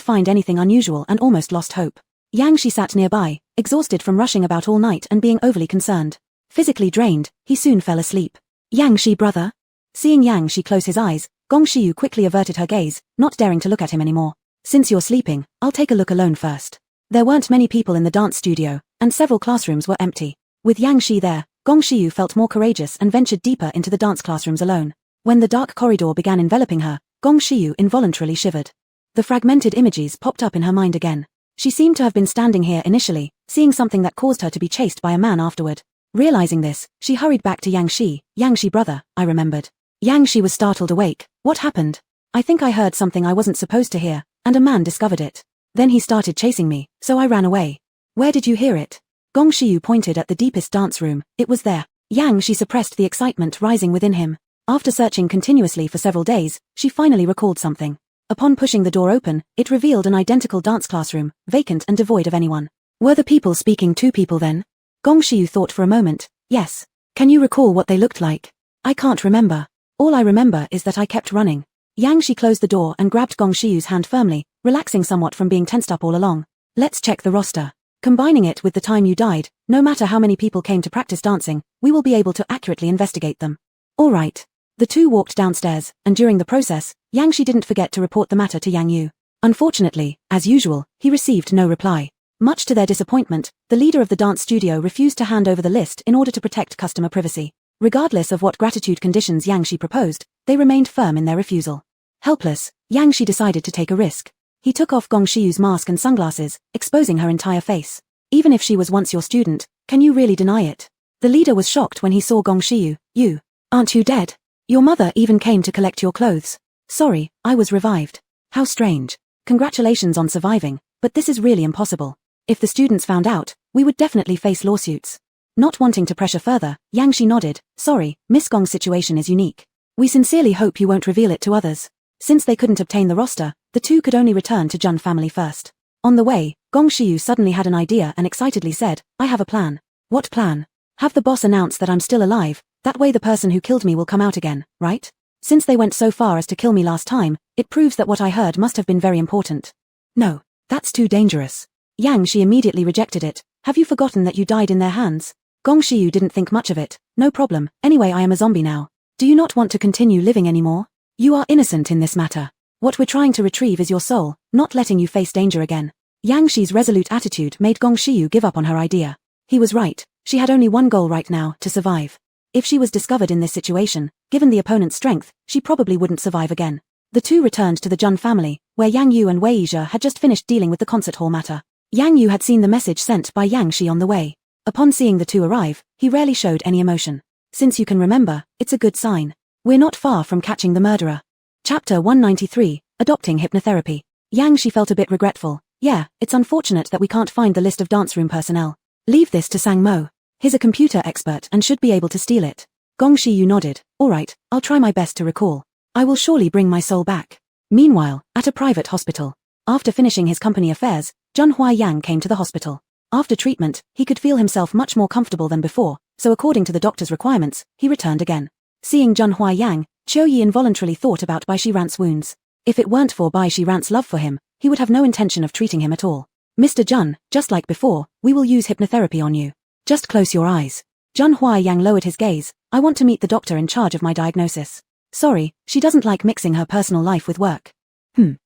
find anything unusual and almost lost hope. Yang Shi sat nearby, exhausted from rushing about all night and being overly concerned. Physically drained, he soon fell asleep. Yang Shi brother? Seeing Yang Shi close his eyes, Gong Shiyu quickly averted her gaze, not daring to look at him anymore. Since you're sleeping, I'll take a look alone first. There weren't many people in the dance studio, and several classrooms were empty. With Yang Shi there, Gong Shiyu felt more courageous and ventured deeper into the dance classrooms alone. When the dark corridor began enveloping her, Gong Shiyu involuntarily shivered. The fragmented images popped up in her mind again. She seemed to have been standing here initially, seeing something that caused her to be chased by a man afterward. Realizing this, she hurried back to Yang Shi. Yang Shi brother, I remembered. Yang Shi was startled awake. What happened? I think I heard something I wasn't supposed to hear, and a man discovered it. Then he started chasing me, so I ran away. Where did you hear it? Gong Shiyu pointed at the deepest dance room. It was there. Yang Shi suppressed the excitement rising within him. After searching continuously for several days, she finally recalled something. Upon pushing the door open, it revealed an identical dance classroom, vacant and devoid of anyone. Were the people speaking to people then? Gong Shiyu thought for a moment. Yes. Can you recall what they looked like? I can't remember. All I remember is that I kept running. Yang Shi closed the door and grabbed Gong Shiyu's hand firmly, relaxing somewhat from being tensed up all along. Let's check the roster. Combining it with the time you died, no matter how many people came to practice dancing, we will be able to accurately investigate them. All right. The two walked downstairs, and during the process, Yang Shi didn't forget to report the matter to Yang Yu. Unfortunately, as usual, he received no reply. Much to their disappointment, the leader of the dance studio refused to hand over the list in order to protect customer privacy. Regardless of what gratitude conditions Yang Shi proposed, they remained firm in their refusal. Helpless, Yang Shi decided to take a risk. He took off Gong Shiyu's mask and sunglasses, exposing her entire face. Even if she was once your student, can you really deny it? The leader was shocked when he saw Gong Shiyu. You, aren't you dead? Your mother even came to collect your clothes. Sorry, I was revived. How strange. Congratulations on surviving, but this is really impossible. If the students found out, we would definitely face lawsuits. Not wanting to pressure further, Yang Shi nodded. Sorry, Miss Gong's situation is unique. We sincerely hope you won't reveal it to others. Since they couldn't obtain the roster, the two could only return to Jun family first. On the way, Gong Shiyu suddenly had an idea and excitedly said, I have a plan. What plan? Have the boss announce that I'm still alive, that way the person who killed me will come out again, right? Since they went so far as to kill me last time, it proves that what I heard must have been very important. No, that's too dangerous. Yang Shi immediately rejected it. Have you forgotten that you died in their hands? Gong Shiyu didn't think much of it. No problem, anyway I am a zombie now. Do you not want to continue living anymore? You are innocent in this matter. What we're trying to retrieve is your soul, not letting you face danger again. Yang Shi's resolute attitude made Gong Shiyu give up on her idea. He was right, she had only one goal right now, to survive. If she was discovered in this situation, given the opponent's strength, she probably wouldn't survive again. The two returned to the Jun family, where Yang Yu and Wei Yizhe had just finished dealing with the concert hall matter. Yang Yu had seen the message sent by Yang Shi on the way. Upon seeing the two arrive, he rarely showed any emotion. Since you can remember, it's a good sign. We're not far from catching the murderer. Chapter 193, Adopting Hypnotherapy. Yang Shi felt a bit regretful. Yeah, it's unfortunate that we can't find the list of dance room personnel. Leave this to Sang Mo. He's a computer expert and should be able to steal it. Gong Shiyu nodded. Alright, I'll try my best to recall. I will surely bring my soul back. Meanwhile, at a private hospital. After finishing his company affairs, Jun Huaiyang came to the hospital. After treatment, he could feel himself much more comfortable than before, so according to the doctor's requirements, he returned again. Seeing Jun Huaiyang, Qiu Yi involuntarily thought about Bai Shirant's wounds. If it weren't for Bai Shirant's love for him, he would have no intention of treating him at all. Mr. Jun, just like before, we will use hypnotherapy on you. Just close your eyes. Jun Huaiyang lowered his gaze. I want to meet the doctor in charge of my diagnosis. Sorry, she doesn't like mixing her personal life with work. Jun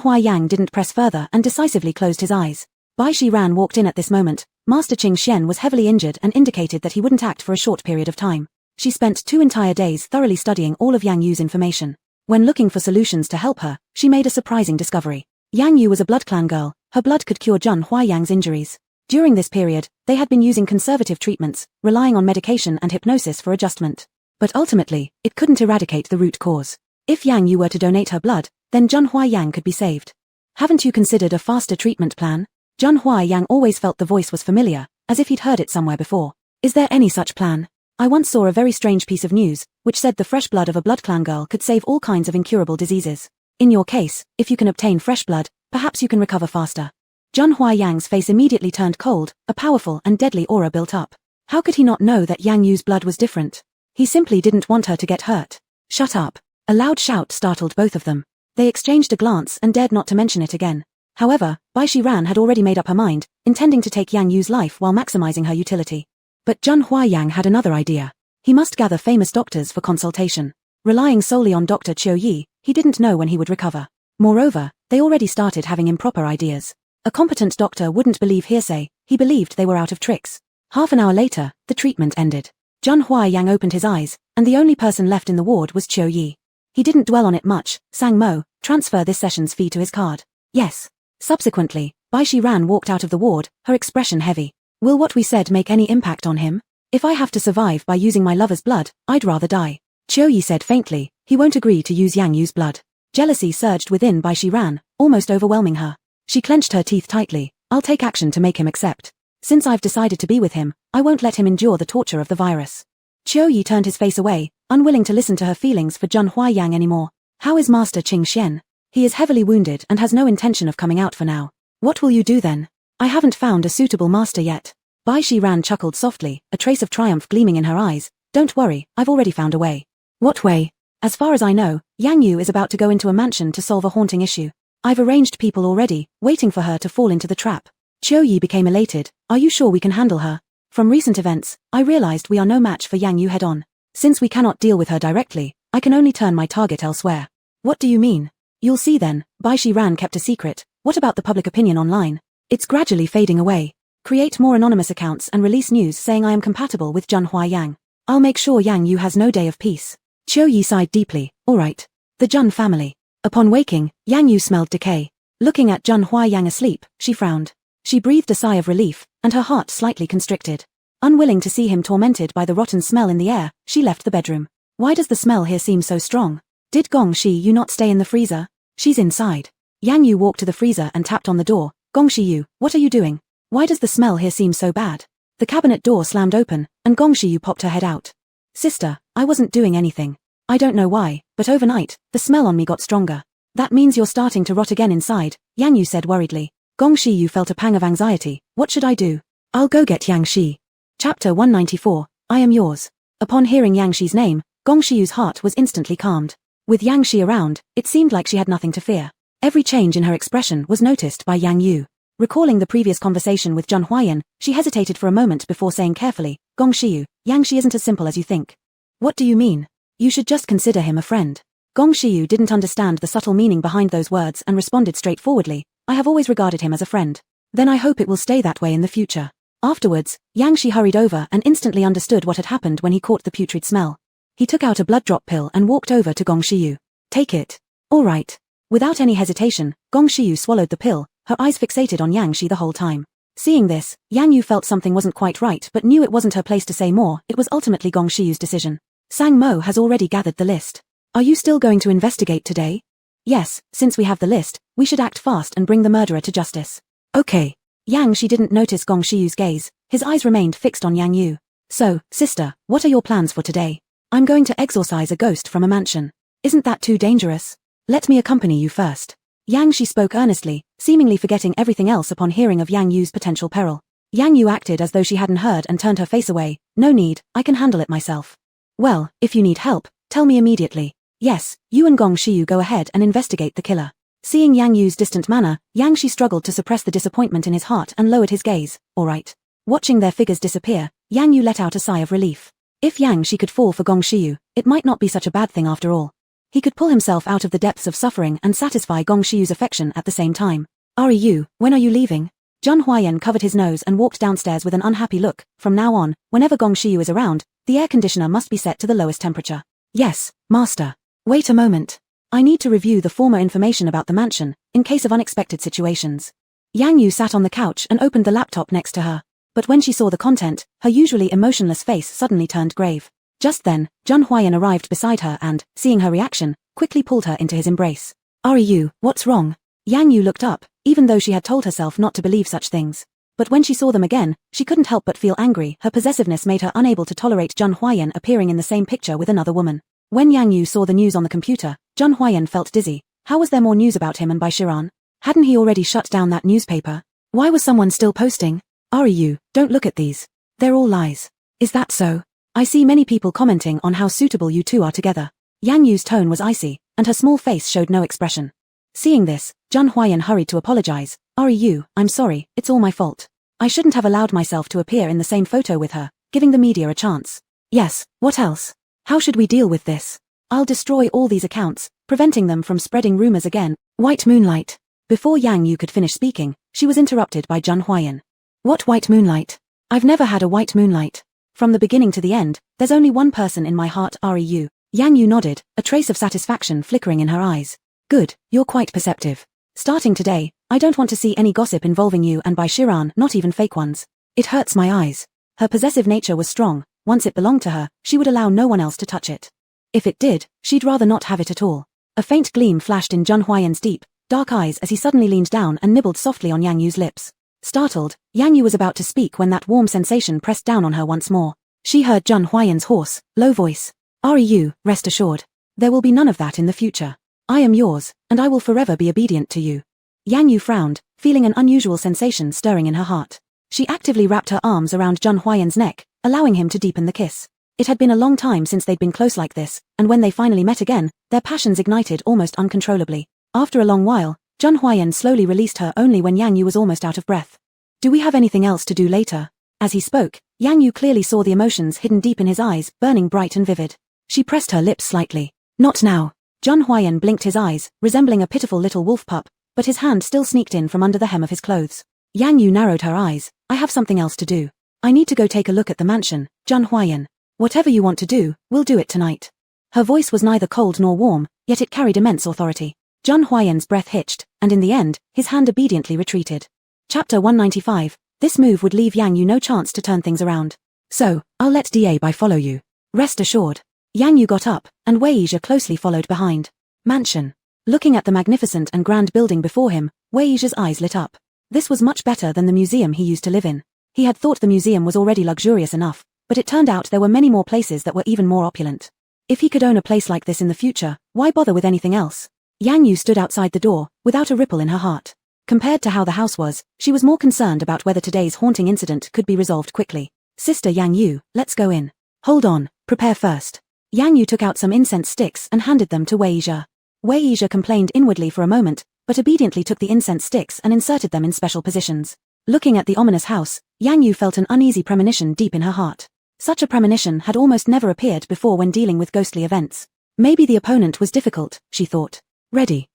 Huaiyang didn't press further and decisively closed his eyes. Bai Shiran walked in at this moment. Master Qing Xian was heavily injured and indicated that he wouldn't act for a short period of time. She spent 2 entire days thoroughly studying all of Yang Yu's information. When looking for solutions to help her, she made a surprising discovery. Yang Yu was a blood clan girl. Her blood could cure Jun Huaiyang's injuries. During this period, they had been using conservative treatments, relying on medication and hypnosis for adjustment. But ultimately, it couldn't eradicate the root cause. If Yang Yu were to donate her blood, then Jun Huaiyang could be saved. Haven't you considered a faster treatment plan? Jun Huaiyang always felt the voice was familiar, as if he'd heard it somewhere before. Is there any such plan? I once saw a very strange piece of news, which said the fresh blood of a blood clan girl could save all kinds of incurable diseases. In your case, if you can obtain fresh blood, perhaps you can recover faster. Jun Huaiyang's face immediately turned cold, a powerful and deadly aura built up. How could he not know that Yang Yu's blood was different? He simply didn't want her to get hurt. Shut up. A loud shout startled both of them. They exchanged a glance and dared not to mention it again. However, Bai Shiran had already made up her mind, intending to take Yang Yu's life while maximizing her utility. But Jun Huaiyang had another idea. He must gather famous doctors for consultation. Relying solely on Dr. Qiu Yi, he didn't know when he would recover. Moreover, they already started having improper ideas. A competent doctor wouldn't believe hearsay, he believed they were out of tricks. Half an hour later, the treatment ended. Jun Huaiyang opened his eyes, and the only person left in the ward was Qiu Yi. He didn't dwell on it much. Sang Mo, transfer this session's fee to his card. Yes. Subsequently, Bai Shiran walked out of the ward, her expression heavy. Will what we said make any impact on him? If I have to survive by using my lover's blood, I'd rather die. Qiu Yi said faintly, he won't agree to use Yang Yu's blood. Jealousy surged within Bai Shiran, almost overwhelming her. She clenched her teeth tightly. I'll take action to make him accept. Since I've decided to be with him, I won't let him endure the torture of the virus. Qiu Yi turned his face away, unwilling to listen to her feelings for Jun Huaiyang anymore. How is Master Qing Xian? He is heavily wounded and has no intention of coming out for now. What will you do then? I haven't found a suitable master yet. Bai Shiran chuckled softly, a trace of triumph gleaming in her eyes. Don't worry, I've already found a way. What way? As far as I know, Yang Yu is about to go into a mansion to solve a haunting issue. I've arranged people already, waiting for her to fall into the trap. Qiu Yi became elated. Are you sure we can handle her? From recent events, I realized we are no match for Yang Yu head-on. Since we cannot deal with her directly, I can only turn my target elsewhere. What do you mean? You'll see then. Bai Shiran kept a secret. What about the public opinion online? It's gradually fading away. Create more anonymous accounts and release news saying I am compatible with Jun Huaiyang. I'll make sure Yang Yu has no day of peace. Qiu Yi sighed deeply. Alright. The Jun family. Upon waking, Yang Yu smelled decay. Looking at Jun Huaiyang asleep, she frowned. She breathed a sigh of relief, and her heart slightly constricted. Unwilling to see him tormented by the rotten smell in the air, she left the bedroom. Why does the smell here seem so strong? Did Gong Shiyu not stay in the freezer? She's inside. Yang Yu walked to the freezer and tapped on the door. Gong Shiyu, what are you doing? Why does the smell here seem so bad? The cabinet door slammed open, and Gong Shiyu popped her head out. Sister, I wasn't doing anything. I don't know why, but overnight, the smell on me got stronger. That means you're starting to rot again inside, Yang Yu said worriedly. Gong Shiyu felt a pang of anxiety. What should I do? I'll go get Yang Shi. Chapter 194, I am yours. Upon hearing Yang Shi's name, Gong Shiyu's heart was instantly calmed. With Yang Shi around, it seemed like she had nothing to fear. Every change in her expression was noticed by Yang Yu. Recalling the previous conversation with Zhang Huayan, she hesitated for a moment before saying carefully, Gong Shiyu, Yang Shi isn't as simple as you think. What do you mean? You should just consider him a friend. Gong Shiyu didn't understand the subtle meaning behind those words and responded straightforwardly, I have always regarded him as a friend. Then I hope it will stay that way in the future. Afterwards, Yang Shi hurried over and instantly understood what had happened when he caught the putrid smell. He took out a blood drop pill and walked over to Gong Shiyu. Take it. All right. Without any hesitation, Gong Shiyu swallowed the pill, her eyes fixated on Yang Shi the whole time. Seeing this, Yang Yu felt something wasn't quite right but knew it wasn't her place to say more. It was ultimately Gong Shiyu's decision. Sang Mo has already gathered the list. Are you still going to investigate today? Yes, since we have the list, we should act fast and bring the murderer to justice. Okay. Yang Shi didn't notice Gong Shiyu's gaze, his eyes remained fixed on Yang Yu. So, sister, what are your plans for today? I'm going to exorcise a ghost from a mansion. Isn't that too dangerous? Let me accompany you first. Yang Shi spoke earnestly, seemingly forgetting everything else upon hearing of Yang Yu's potential peril. Yang Yu acted as though she hadn't heard and turned her face away. No need, I can handle it myself. Well, if you need help, tell me immediately. Yes, you and Gong Shiyu go ahead and investigate the killer. Seeing Yang Yu's distant manner, Yang Shi struggled to suppress the disappointment in his heart and lowered his gaze. All right. Watching their figures disappear, Yang Yu let out a sigh of relief. If Yang Shi could fall for Gong Shiyu, it might not be such a bad thing after all. He could pull himself out of the depths of suffering and satisfy Gong Shiyu's affection at the same time. Yu, when are you leaving? Zhang Huayan covered his nose and walked downstairs with an unhappy look. From now on, whenever Gong Shiyu is around, the air conditioner must be set to the lowest temperature. Yes, master. Wait a moment. I need to review the former information about the mansion, in case of unexpected situations. Yang Yu sat on the couch and opened the laptop next to her. But when she saw the content, her usually emotionless face suddenly turned grave. Just then, Zhang Huayan arrived beside her and, seeing her reaction, quickly pulled her into his embrace. Yu, what's wrong? Yang Yu looked up, even though she had told herself not to believe such things. But when she saw them again, she couldn't help but feel angry. Her possessiveness made her unable to tolerate Zhang Huayan appearing in the same picture with another woman. When Yang Yu saw the news on the computer, Zhang Huayan felt dizzy. How was there more news about him and Bai Shiran? Hadn't he already shut down that newspaper? Why was someone still posting? Yu, don't look at these. They're all lies. Is that so? I see many people commenting on how suitable you two are together. Yang Yu's tone was icy, and her small face showed no expression. Seeing this, Zhang Huayan hurried to apologize. Yu, I'm sorry, it's all my fault. I shouldn't have allowed myself to appear in the same photo with her, giving the media a chance. Yes, what else? How should we deal with this? I'll destroy all these accounts, preventing them from spreading rumors again. White moonlight. Before Yang Yu could finish speaking, she was interrupted by Zhang Huayan. What white moonlight? I've never had a white moonlight. From the beginning to the end, there's only one person in my heart, Yu. Yang Yu nodded, a trace of satisfaction flickering in her eyes. Good, you're quite perceptive. Starting today, I don't want to see any gossip involving you and Bai Shiran, not even fake ones. It hurts my eyes. Her possessive nature was strong. Once it belonged to her, she would allow no one else to touch it. If it did, she'd rather not have it at all. A faint gleam flashed in Zhang Huayan's deep, dark eyes as he suddenly leaned down and nibbled softly on Yang Yu's lips. Startled, Yang Yu was about to speak when that warm sensation pressed down on her once more. She heard Zhang Huayan's hoarse, low voice. Yu, rest assured. There will be none of that in the future. I am yours, and I will forever be obedient to you. Yang Yu frowned, feeling an unusual sensation stirring in her heart. She actively wrapped her arms around Zhang Huayan's neck, allowing him to deepen the kiss. It had been a long time since they'd been close like this, and when they finally met again, their passions ignited almost uncontrollably. After a long while, Zhang Huayan slowly released her only when Yang Yu was almost out of breath. Do we have anything else to do later? As he spoke, Yang Yu clearly saw the emotions hidden deep in his eyes, burning bright and vivid. She pressed her lips slightly. Not now. Zhang Huayan blinked his eyes, resembling a pitiful little wolf pup, but his hand still sneaked in from under the hem of his clothes. Yang Yu narrowed her eyes. I have something else to do. I need to go take a look at the mansion, Zhang Huayan. Whatever you want to do, we'll do it tonight. Her voice was neither cold nor warm, yet it carried immense authority. Zhang Huayan's breath hitched, and in the end, his hand obediently retreated. Chapter 195. This move would leave Yang Yu no chance to turn things around. So, I'll let Bai follow you. Rest assured. Yang Yu got up, and Wei Yizhe closely followed behind. Mansion. Looking at the magnificent and grand building before him, Wei Yizhe's eyes lit up. This was much better than the museum he used to live in. He had thought the museum was already luxurious enough, but it turned out there were many more places that were even more opulent. If he could own a place like this in the future, why bother with anything else? Yang Yu stood outside the door, without a ripple in her heart. Compared to how the house was, she was more concerned about whether today's haunting incident could be resolved quickly. Sister Yang Yu, let's go in. Hold on, prepare first. Yang Yu took out some incense sticks and handed them to Wei Yizhe. Wei Yizhe complained inwardly for a moment, but obediently took the incense sticks and inserted them in special positions. Looking at the ominous house, Yang Yu felt an uneasy premonition deep in her heart. Such a premonition had almost never appeared before when dealing with ghostly events. Maybe the opponent was difficult, she thought. Ready.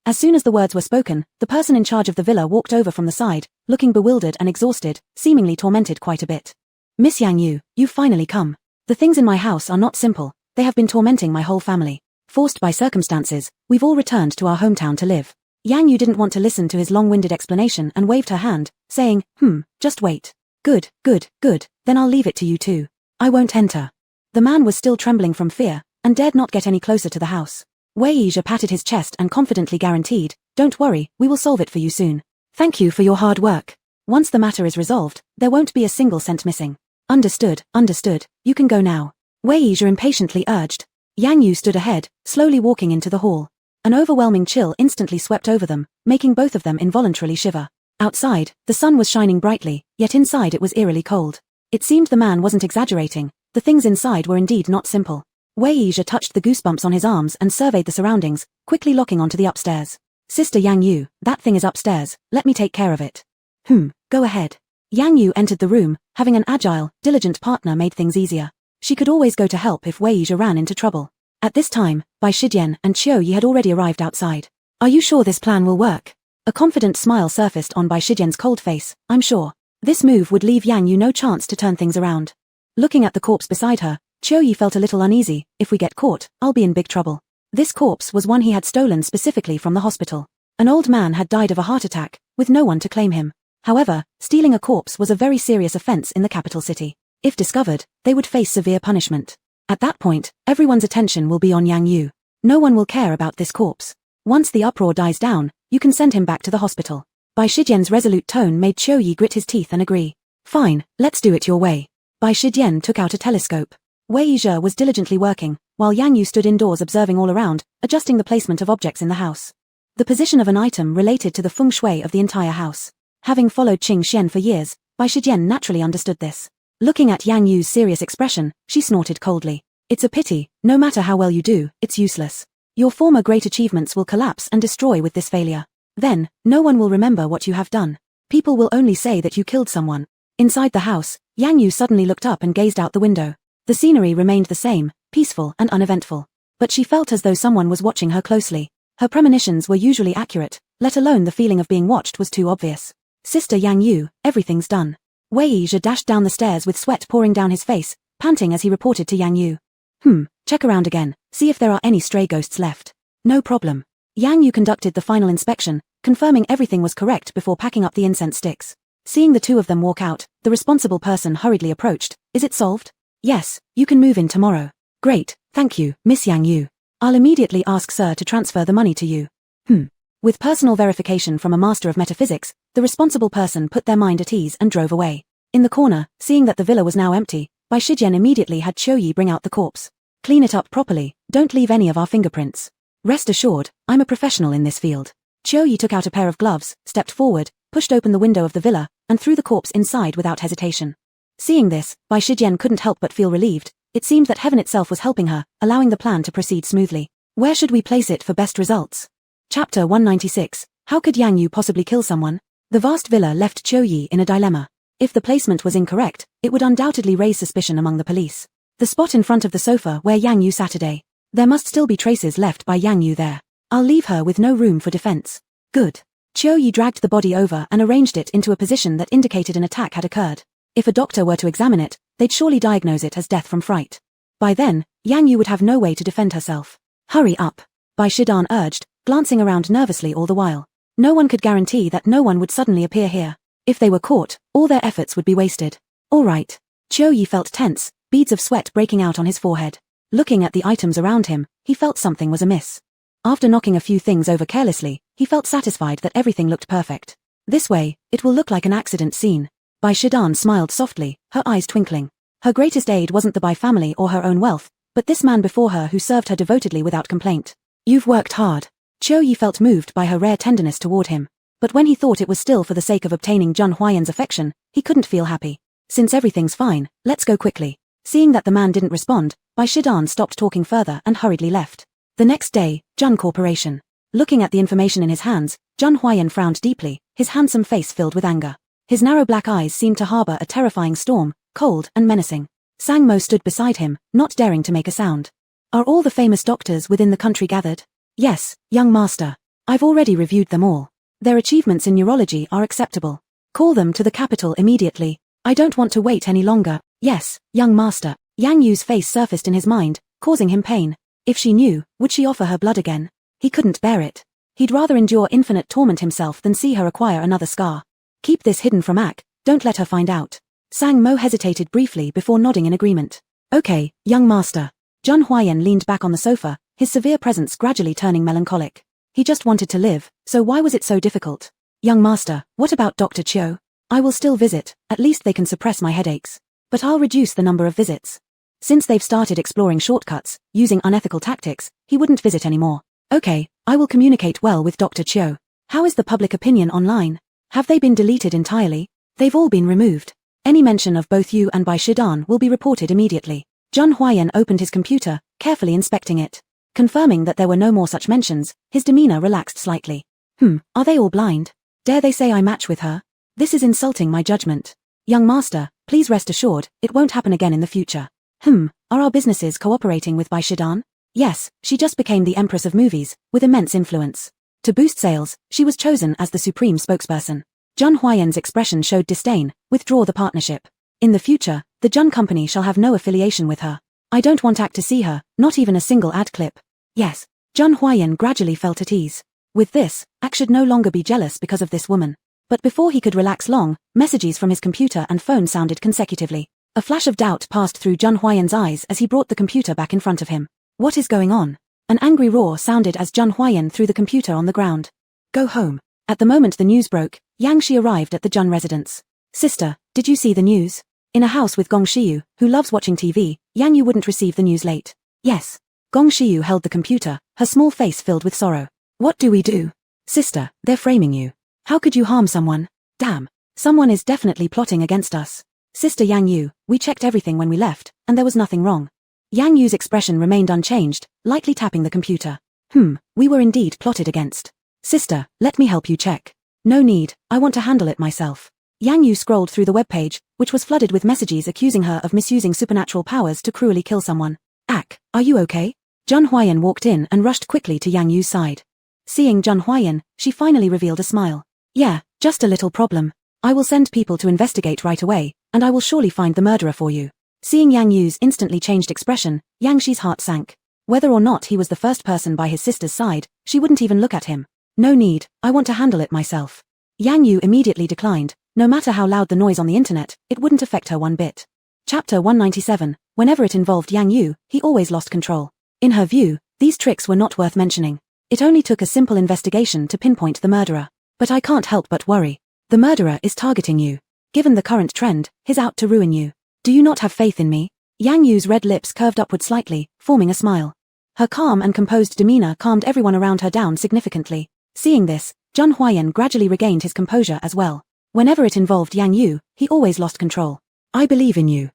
As soon as the words were spoken, the person in charge of the villa walked over from the side, looking bewildered and exhausted, seemingly tormented quite a bit. Miss Yang Yu, you've finally come. The things in my house are not simple, they have been tormenting my whole family. Forced by circumstances, we've all returned to our hometown to live. Yang Yu didn't want to listen to his long-winded explanation and waved her hand, saying, just wait. Good, then I'll leave it to you two. I won't enter. The man was still trembling from fear, and dared not get any closer to the house. Wei Yizhe patted his chest and confidently guaranteed, don't worry, we will solve it for you soon. Thank you for your hard work. Once the matter is resolved, there won't be a single cent missing. Understood, you can go now. Wei Yizhe impatiently urged. Yang Yu stood ahead, slowly walking into the hall. An overwhelming chill instantly swept over them, making both of them involuntarily shiver. Outside, the sun was shining brightly, yet inside it was eerily cold. It seemed the man wasn't exaggerating, the things inside were indeed not simple. Wei Yizhe touched the goosebumps on his arms and surveyed the surroundings, quickly locking onto the upstairs. Sister Yang Yu, that thing is upstairs, let me take care of it. Go ahead. Yang Yu entered the room, having an agile, diligent partner made things easier. She could always go to help if Wei Yizhe ran into trouble. At this time, Bai Shijian and Qiu Yi had already arrived outside. Are you sure this plan will work? A confident smile surfaced on Bai Shijian's cold face, I'm sure. This move would leave Yang Yu no chance to turn things around. Looking at the corpse beside her, Qiu Yi felt a little uneasy, if we get caught, I'll be in big trouble. This corpse was one he had stolen specifically from the hospital. An old man had died of a heart attack, with no one to claim him. However, stealing a corpse was a very serious offense in the capital city. If discovered, they would face severe punishment. At that point, everyone's attention will be on Yang Yu. No one will care about this corpse. Once the uproar dies down, you can send him back to the hospital. Bai Shijian's resolute tone made Qiu Yi grit his teeth and agree. Fine, let's do it your way. Bai Shijian took out a telescope. Wei Yizhe was diligently working, while Yang Yu stood indoors observing all around, adjusting the placement of objects in the house. The position of an item related to the feng shui of the entire house. Having followed Qing Xian for years, Bai Shijian naturally understood this. Looking at Yang Yu's serious expression, she snorted coldly. It's a pity, no matter how well you do, it's useless. Your former great achievements will collapse and destroy with this failure. Then, no one will remember what you have done. People will only say that you killed someone. Inside the house, Yang Yu suddenly looked up and gazed out the window. The scenery remained the same, peaceful and uneventful. But she felt as though someone was watching her closely. Her premonitions were usually accurate, let alone the feeling of being watched was too obvious. Sister Yang Yu, everything's done. Wei Yizhe dashed down the stairs with sweat pouring down his face, panting as he reported to Yang Yu. Check around again, see if there are any stray ghosts left. No problem. Yang Yu conducted the final inspection, confirming everything was correct before packing up the incense sticks. Seeing the two of them walk out, the responsible person hurriedly approached. Is it solved? Yes, you can move in tomorrow. Great, thank you, Miss Yang Yu. I'll immediately ask Sir to transfer the money to you. With personal verification from a master of metaphysics, the responsible person put their mind at ease and drove away. In the corner, seeing that the villa was now empty, Bai Shijian immediately had Qiu Yi bring out the corpse. Clean it up properly, don't leave any of our fingerprints. Rest assured, I'm a professional in this field. Qiu Yi took out a pair of gloves, stepped forward, pushed open the window of the villa, and threw the corpse inside without hesitation. Seeing this, Bai Shijian couldn't help but feel relieved. It seemed that heaven itself was helping her, allowing the plan to proceed smoothly. Where should we place it for best results? Chapter 196. How could Yang Yu possibly kill someone? The vast villa left Qiu Yi in a dilemma. If the placement was incorrect, it would undoubtedly raise suspicion among the police. The spot in front of the sofa where Yang Yu sat today. There must still be traces left by Yang Yu there. I'll leave her with no room for defense. Good. Qiu Yi dragged the body over and arranged it into a position that indicated an attack had occurred. If a doctor were to examine it, they'd surely diagnose it as death from fright. By then, Yang Yu would have no way to defend herself. Hurry up. Bai Shijian urged, glancing around nervously all the while. No one could guarantee that no one would suddenly appear here. If they were caught, all their efforts would be wasted. All right. Qiu Yi felt tense, beads of sweat breaking out on his forehead. Looking at the items around him, he felt something was amiss. After knocking a few things over carelessly, he felt satisfied that everything looked perfect. This way, it will look like an accident scene. Bai Shijian smiled softly, her eyes twinkling. Her greatest aid wasn't the Bai family or her own wealth, but this man before her who served her devotedly without complaint. You've worked hard. Chiu Yi felt moved by her rare tenderness toward him. But when he thought it was still for the sake of obtaining Zhang Huayan's affection, he couldn't feel happy. Since everything's fine, let's go quickly. Seeing that the man didn't respond, Bai Shidan stopped talking further and hurriedly left. The next day, Zhang Corporation. Looking at the information in his hands, Zhang Huayan frowned deeply, his handsome face filled with anger. His narrow black eyes seemed to harbor a terrifying storm, cold and menacing. Sang Mo stood beside him, not daring to make a sound. Are all the famous doctors within the country gathered? Yes, young master. I've already reviewed them all. Their achievements in neurology are acceptable. Call them to the capital immediately. I don't want to wait any longer. Yes, young master. Yang Yu's face surfaced in his mind, causing him pain. If she knew, would she offer her blood again? He couldn't bear it. He'd rather endure infinite torment himself than see her acquire another scar. Keep this hidden from Ak, don't let her find out. Sang Mo hesitated briefly before nodding in agreement. Okay, young master. Zhang Huayan leaned back on the sofa, his severe presence gradually turning melancholic. He just wanted to live, so why was it so difficult? Young master, what about Dr. Chiu? I will still visit, at least they can suppress my headaches. But I'll reduce the number of visits. Since they've started exploring shortcuts, using unethical tactics, he wouldn't visit anymore. Okay, I will communicate well with Dr. Chiu. How is the public opinion online? Have they been deleted entirely? They've all been removed. Any mention of both you and Bai Shidan will be reported immediately. Zhang Huayan opened his computer, carefully inspecting it. Confirming that there were no more such mentions, his demeanor relaxed slightly. Are they all blind? Dare they say I match with her? This is insulting my judgment. Young master, please rest assured, it won't happen again in the future. Are our businesses cooperating with Bai Shidan? Yes, she just became the Empress of Movies, with immense influence. To boost sales, she was chosen as the supreme spokesperson. Zhang Huayan's expression showed disdain. Withdraw the partnership. In the future, the Zhang company shall have no affiliation with her. I don't want Ak to see her, not even a single ad clip. Yes. Zhang Huayan gradually felt at ease. With this, Ak should no longer be jealous because of this woman. But before he could relax long, messages from his computer and phone sounded consecutively. A flash of doubt passed through Zhang Huayan's eyes as he brought the computer back in front of him. What is going on? An angry roar sounded as Zhang Huayan threw the computer on the ground. Go home. At the moment the news broke, Yang Shi arrived at the Zhang residence. Sister, did you see the news? In a house with Gong Shiyu, who loves watching TV, Yang Yu wouldn't receive the news late. Yes. Gong Shiyu held the computer, her small face filled with sorrow. What do we do? Sister, they're framing you. How could you harm someone? Damn. Someone is definitely plotting against us. Sister Yang Yu, we checked everything when we left, and there was nothing wrong. Yang Yu's expression remained unchanged, lightly tapping the computer. We were indeed plotted against. Sister, let me help you check. No need, I want to handle it myself. Yang Yu scrolled through the webpage, which was flooded with messages accusing her of misusing supernatural powers to cruelly kill someone. Ak, are you okay? Zhang Huayan walked in and rushed quickly to Yang Yu's side. Seeing Zhang Huayan, she finally revealed a smile. Yeah, just a little problem. I will send people to investigate right away, and I will surely find the murderer for you. Seeing Yang Yu's instantly changed expression, Yang Shi's heart sank. Whether or not he was the first person by his sister's side, she wouldn't even look at him. No need, I want to handle it myself. Yang Yu immediately declined. No matter how loud the noise on the internet, it wouldn't affect her one bit. Chapter 197, whenever it involved Yang Yu, he always lost control. In her view, these tricks were not worth mentioning. It only took a simple investigation to pinpoint the murderer. But I can't help but worry. The murderer is targeting you. Given the current trend, he's out to ruin you. Do you not have faith in me? Yang Yu's red lips curved upward slightly, forming a smile. Her calm and composed demeanor calmed everyone around her down significantly. Seeing this, Zhang Huayan gradually regained his composure as well. Whenever it involved Yang Yu, he always lost control. I believe in you.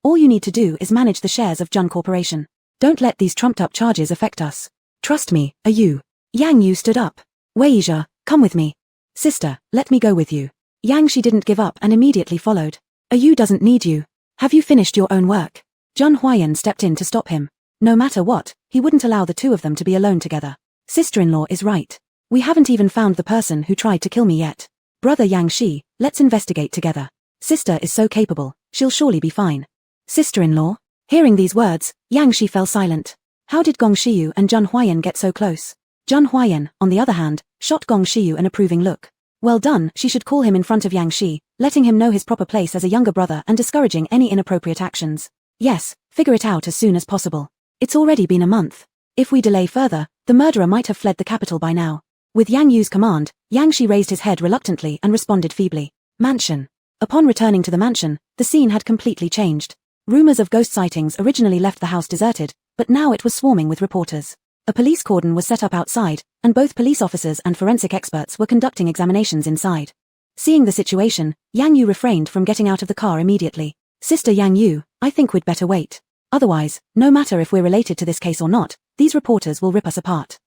All you need to do is manage the shares of Zhang Corporation. Don't let these trumped-up charges affect us. Trust me, Yu. Yang Yu stood up. Weizha, come with me. Sister, let me go with you. Yang Shi didn't give up and immediately followed. Yu doesn't need you. Have you finished your own work? Zhang Huayan stepped in to stop him. No matter what, he wouldn't allow the two of them to be alone together. Sister-in-law is right. We haven't even found the person who tried to kill me yet. Brother Yang Shi, let's investigate together. Sister is so capable, she'll surely be fine. Sister-in-law? Hearing these words, Yang Shi fell silent. How did Gong Shiyu and Zhang Huayan get so close? Zhang Huayan, on the other hand, shot Gong Shiyu an approving look. Well done, she should call him in front of Yang Shi, letting him know his proper place as a younger brother and discouraging any inappropriate actions. Yes, figure it out as soon as possible. It's already been a month. If we delay further, the murderer might have fled the capital by now. With Yang Yu's command, Yang Shi raised his head reluctantly and responded feebly. Mansion. Upon returning to the mansion, the scene had completely changed. Rumors of ghost sightings originally left the house deserted, but now it was swarming with reporters. A police cordon was set up outside, and both police officers and forensic experts were conducting examinations inside. Seeing the situation, Yang Yu refrained from getting out of the car immediately. Sister Yang Yu, I think we'd better wait. Otherwise, no matter if we're related to this case or not, these reporters will rip us apart.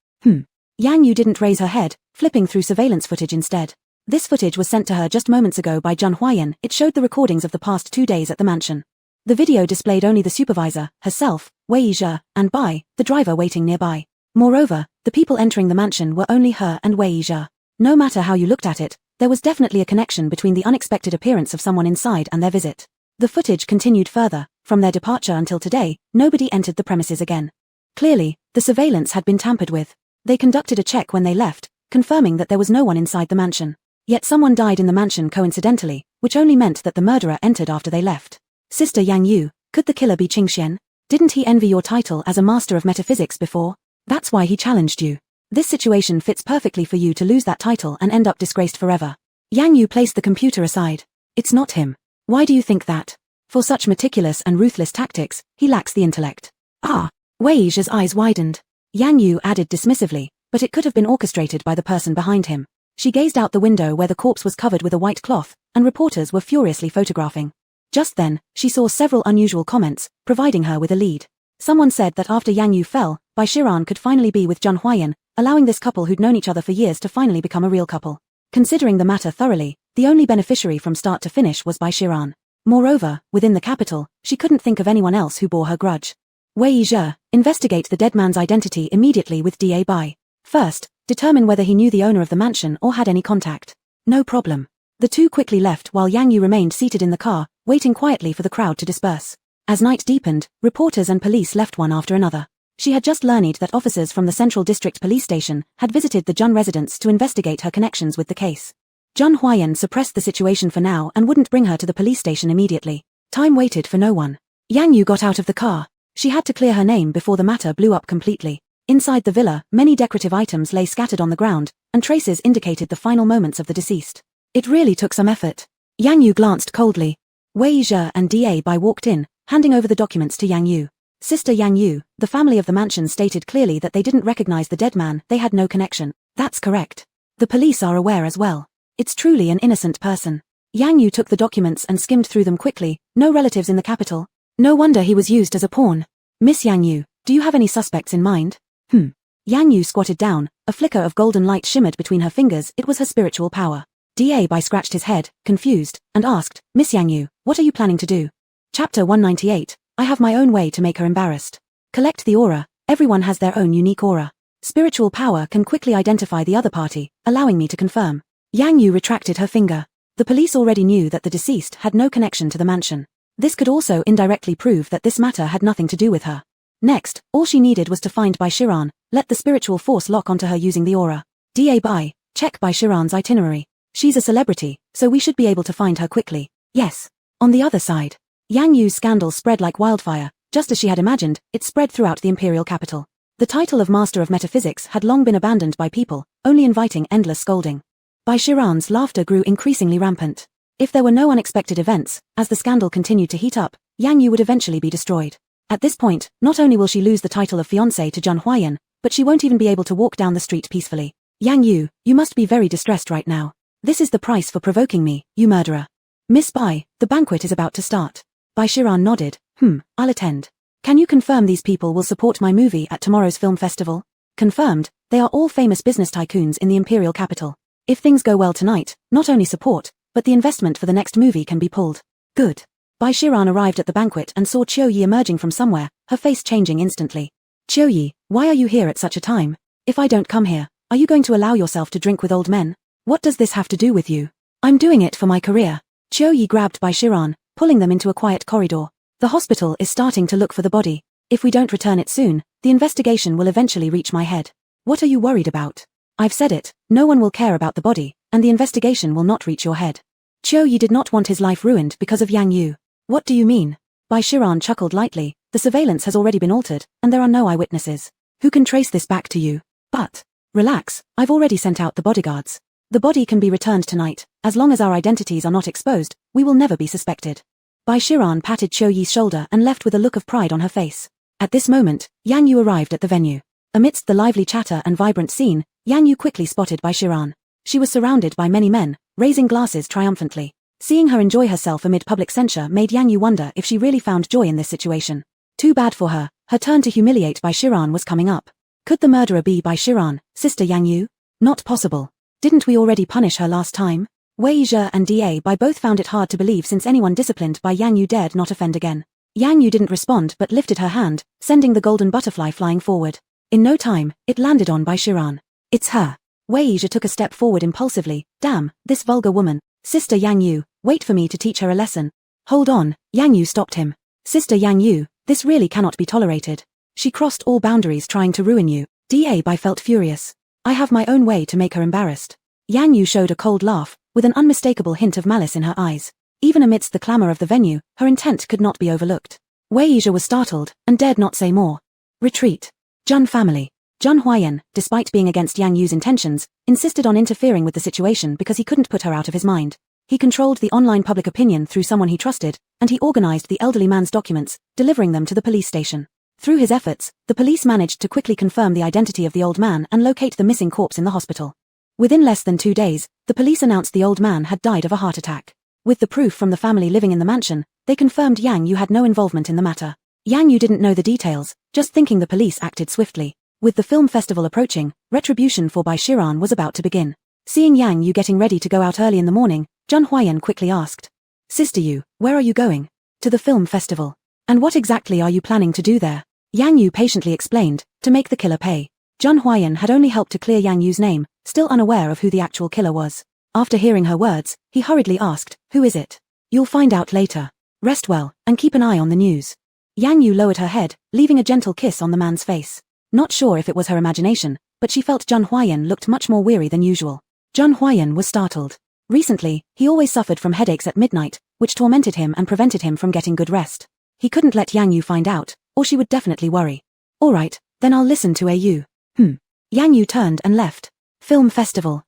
Yang Yu didn't raise her head, flipping through surveillance footage instead. This footage was sent to her just moments ago by Zhun Huayan. It showed the recordings of the past 2 days at the mansion. The video displayed only the supervisor, herself, Wei Yizhe, and Bai, the driver waiting nearby. Moreover, the people entering the mansion were only her and Wei Yizhe. No matter how you looked at it, there was definitely a connection between the unexpected appearance of someone inside and their visit. The footage continued further. From their departure until today, nobody entered the premises again. Clearly, the surveillance had been tampered with. They conducted a check when they left, confirming that there was no one inside the mansion. Yet someone died in the mansion coincidentally, which only meant that the murderer entered after they left. Sister Yang Yu, could the killer be Qingxian? Didn't he envy your title as a master of metaphysics before? That's why he challenged you. This situation fits perfectly for you to lose that title and end up disgraced forever. Yang Yu placed the computer aside. It's not him. Why do you think that? For such meticulous and ruthless tactics, he lacks the intellect. Wei Yizhe's eyes widened. Yang Yu added dismissively, but it could have been orchestrated by the person behind him. She gazed out the window where the corpse was covered with a white cloth, and reporters were furiously photographing. Just then, she saw several unusual comments, providing her with a lead. Someone said that after Yang Yu fell, Bai Shiran could finally be with Zhun Huayan, allowing this couple who'd known each other for years to finally become a real couple. Considering the matter thoroughly, the only beneficiary from start to finish was Bai Shiran. Moreover, within the capital, she couldn't think of anyone else who bore her grudge. Wei Yizhe, investigate the dead man's identity immediately with Da Bai. First, determine whether he knew the owner of the mansion or had any contact. No problem. The two quickly left while Yang Yu remained seated in the car, waiting quietly for the crowd to disperse. As night deepened, reporters and police left one after another. She had just learned that officers from the Central District Police Station had visited the Zhun residence to investigate her connections with the case. Zhun Huayan suppressed the situation for now and wouldn't bring her to the police station immediately. Time waited for no one. Yang Yu got out of the car. She had to clear her name before the matter blew up completely. Inside the villa, many decorative items lay scattered on the ground, and traces indicated the final moments of the deceased. It really took some effort. Yang Yu glanced coldly. Wei Yizhe and Da Bai walked in, handing over the documents to Yang Yu. Sister Yang Yu, the family of the mansion stated clearly that they didn't recognize the dead man. They had no connection. That's correct. The police are aware as well. It's truly an innocent person. Yang Yu took the documents and skimmed through them quickly. No relatives in the capital. No wonder he was used as a pawn. Miss Yang Yu, do you have any suspects in mind? Yang Yu squatted down. A flicker of golden light shimmered between her fingers. It was her spiritual power. Da Bai scratched his head, confused, and asked, Miss Yang Yu, what are you planning to do? Chapter 198. I have my own way to make her embarrassed. Collect the aura. Everyone has their own unique aura. Spiritual power can quickly identify the other party, allowing me to confirm. Yang Yu retracted her finger. The police already knew that the deceased had no connection to the mansion. This could also indirectly prove that this matter had nothing to do with her. Next, all she needed was to find Bai Shiran, let the spiritual force lock onto her using the aura. Da Bai, check Bai Shiran's itinerary. She's a celebrity, so we should be able to find her quickly. Yes. On the other side, Yang Yu's scandal spread like wildfire. Just as she had imagined, it spread throughout the imperial capital. The title of Master of Metaphysics had long been abandoned by people, only inviting endless scolding. Bai Shiran's laughter grew increasingly rampant. If there were no unexpected events, as the scandal continued to heat up, Yang Yu would eventually be destroyed. At this point, not only will she lose the title of fiancé to Zhun Huayan, but she won't even be able to walk down the street peacefully. Yang Yu, you must be very distressed right now. This is the price for provoking me, you murderer. Miss Bai, the banquet is about to start. Bai Shiran nodded. I'll attend. Can you confirm these people will support my movie at tomorrow's film festival? Confirmed, they are all famous business tycoons in the imperial capital. If things go well tonight, not only support, but the investment for the next movie can be pulled. Good. Bai Shiran arrived at the banquet and saw Qiu Yi emerging from somewhere, her face changing instantly. Qiu Yi, why are you here at such a time? If I don't come here, are you going to allow yourself to drink with old men? What does this have to do with you? I'm doing it for my career. Qiu Yi grabbed Bai Shiran, pulling them into a quiet corridor. The hospital is starting to look for the body. If we don't return it soon, the investigation will eventually reach my head. What are you worried about? I've said it, no one will care about the body, and the investigation will not reach your head. Qiu Yi did not want his life ruined because of Yang Yu. What do you mean? Bai Shiran chuckled lightly. The surveillance has already been altered, and there are no eyewitnesses. Who can trace this back to you? But, relax, I've already sent out the bodyguards. The body can be returned tonight. As long as our identities are not exposed, we will never be suspected. Bai Shiran patted Qiu Yi's shoulder and left with a look of pride on her face. At this moment, Yang Yu arrived at the venue. Amidst the lively chatter and vibrant scene, Yang Yu quickly spotted Bai Shiran. She was surrounded by many men, raising glasses triumphantly. Seeing her enjoy herself amid public censure made Yang Yu wonder if she really found joy in this situation. Too bad for her, her turn to humiliate Bai Shiran was coming up. Could the murderer be Bai Shiran, sister Yang Yu? Not possible. Didn't we already punish her last time? Wei Zhe and Da Bai both found it hard to believe since anyone disciplined by Yang Yu dared not offend again. Yang Yu didn't respond but lifted her hand, sending the golden butterfly flying forward. In no time, it landed on Bai Shiran. It's her. Wei Zhe took a step forward impulsively. Damn, this vulgar woman. Sister Yang Yu, wait for me to teach her a lesson. Hold on, Yang Yu stopped him. Sister Yang Yu, this really cannot be tolerated. She crossed all boundaries trying to ruin you. Da Bai felt furious. I have my own way to make her embarrassed. Yang Yu showed a cold laugh, with an unmistakable hint of malice in her eyes. Even amidst the clamor of the venue, her intent could not be overlooked. Wei Zhe was startled, and dared not say more. Retreat. Zhen family. Zhen Huaiyan, despite being against Yang Yu's intentions, insisted on interfering with the situation because he couldn't put her out of his mind. He controlled the online public opinion through someone he trusted, and he organized the elderly man's documents, delivering them to the police station. Through his efforts, the police managed to quickly confirm the identity of the old man and locate the missing corpse in the hospital. Within less than 2 days, the police announced the old man had died of a heart attack. With the proof from the family living in the mansion, they confirmed Yang Yu had no involvement in the matter. Yang Yu didn't know the details, just thinking the police acted swiftly. With the film festival approaching, retribution for Bai Shiran was about to begin. Seeing Yang Yu getting ready to go out early in the morning, Zhen Huaiyan quickly asked. Sister Yu, where are you going? To the film festival. And what exactly are you planning to do there? Yang Yu patiently explained, to make the killer pay. Zhen Huaiyan had only helped to clear Yang Yu's name, still unaware of who the actual killer was. After hearing her words, he hurriedly asked, who is it? You'll find out later. Rest well, and keep an eye on the news. Yang Yu lowered her head, leaving a gentle kiss on the man's face. Not sure if it was her imagination, but she felt Zhen Huaiyan looked much more weary than usual. Zhen Huaiyan was startled. Recently, he always suffered from headaches at midnight, which tormented him and prevented him from getting good rest. He couldn't let Yang Yu find out, or she would definitely worry. Alright, then I'll listen to Yu. Yang Yu turned and left. Film festival,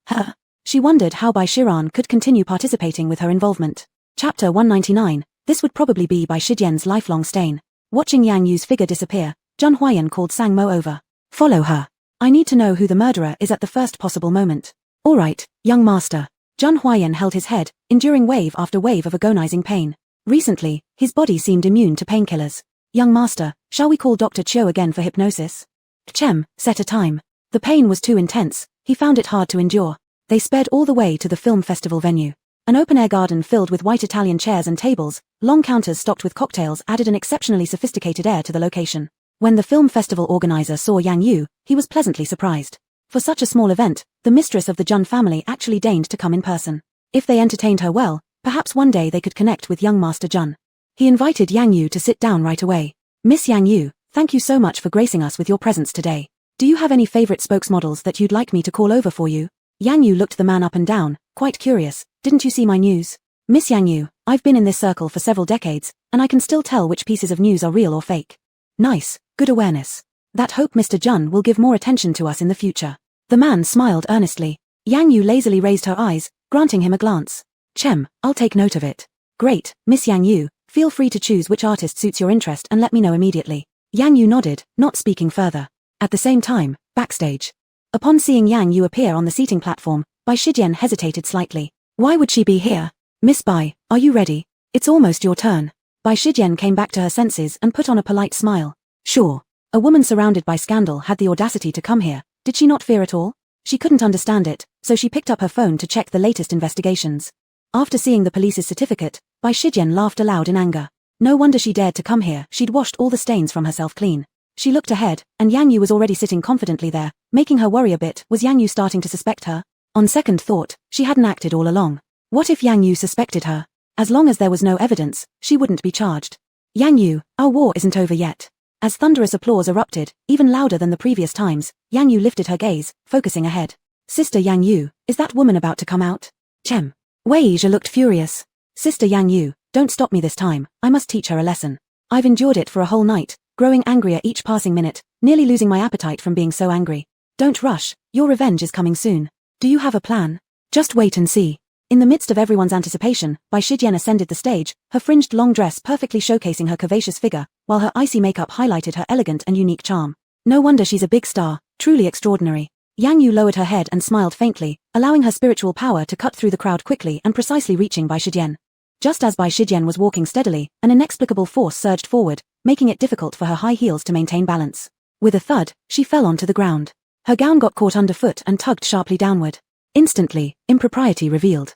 She wondered how Bai Shiran could continue participating with her involvement. Chapter 199, this would probably be Bai Shijian's lifelong stain. Watching Yang Yu's figure disappear, Zhen Huaiyan called Sang Mo over. Follow her. I need to know who the murderer is at the first possible moment. Alright, young master. Zhen Huaiyan held his head, enduring wave after wave of agonizing pain. Recently, his body seemed immune to painkillers. Young master, shall we call Dr. Qiu again for hypnosis? Chem, set a time. The pain was too intense, he found it hard to endure. They sped all the way to the film festival venue. An open-air garden filled with white Italian chairs and tables, long counters stocked with cocktails added an exceptionally sophisticated air to the location. When the film festival organizer saw Yang Yu, he was pleasantly surprised. For such a small event, the mistress of the Zhen family actually deigned to come in person. If they entertained her well, perhaps one day they could connect with young Master Zhen. He invited Yang Yu to sit down right away. Miss Yang Yu, thank you so much for gracing us with your presence today. Do you have any favorite spokesmodels that you'd like me to call over for you? Yang Yu looked the man up and down, quite curious. Didn't you see my news? Miss Yang Yu, I've been in this circle for several decades, and I can still tell which pieces of news are real or fake. Nice, good awareness. That hope Mr. Zhen will give more attention to us in the future. The man smiled earnestly. Yang Yu lazily raised her eyes, granting him a glance. Chem, I'll take note of it. Great, Miss Yang Yu, feel free to choose which artist suits your interest and let me know immediately. Yang Yu nodded, not speaking further. At the same time, backstage. Upon seeing Yang Yu appear on the seating platform, Bai Shijian hesitated slightly. Why would she be here? Miss Bai, are you ready? It's almost your turn. Bai Shijian came back to her senses and put on a polite smile. Sure. A woman surrounded by scandal had the audacity to come here. Did she not fear at all? She couldn't understand it, so she picked up her phone to check the latest investigations. After seeing the police's certificate, Bai Shijian laughed aloud in anger. No wonder she dared to come here, she'd washed all the stains from herself clean. She looked ahead, and Yang Yu was already sitting confidently there, making her worry a bit. Was Yang Yu starting to suspect her? On second thought, she hadn't acted all along. What if Yang Yu suspected her? As long as there was no evidence, she wouldn't be charged. Yang Yu, our war isn't over yet. As thunderous applause erupted, even louder than the previous times, Yang Yu lifted her gaze, focusing ahead. Sister Yang Yu, is that woman about to come out? Chem. Wei Zhe looked furious. Sister Yang Yu, don't stop me this time, I must teach her a lesson. I've endured it for a whole night, growing angrier each passing minute, nearly losing my appetite from being so angry. Don't rush, your revenge is coming soon. Do you have a plan? Just wait and see. In the midst of everyone's anticipation, Bai Shijian ascended the stage, her fringed long dress perfectly showcasing her curvaceous figure, while her icy makeup highlighted her elegant and unique charm. No wonder she's a big star, truly extraordinary. Yang Yu lowered her head and smiled faintly, allowing her spiritual power to cut through the crowd quickly and precisely reaching Bai Shijian. Just as Bai Shijian was walking steadily, an inexplicable force surged forward, making it difficult for her high heels to maintain balance. With a thud, she fell onto the ground. Her gown got caught underfoot and tugged sharply downward. Instantly, impropriety revealed.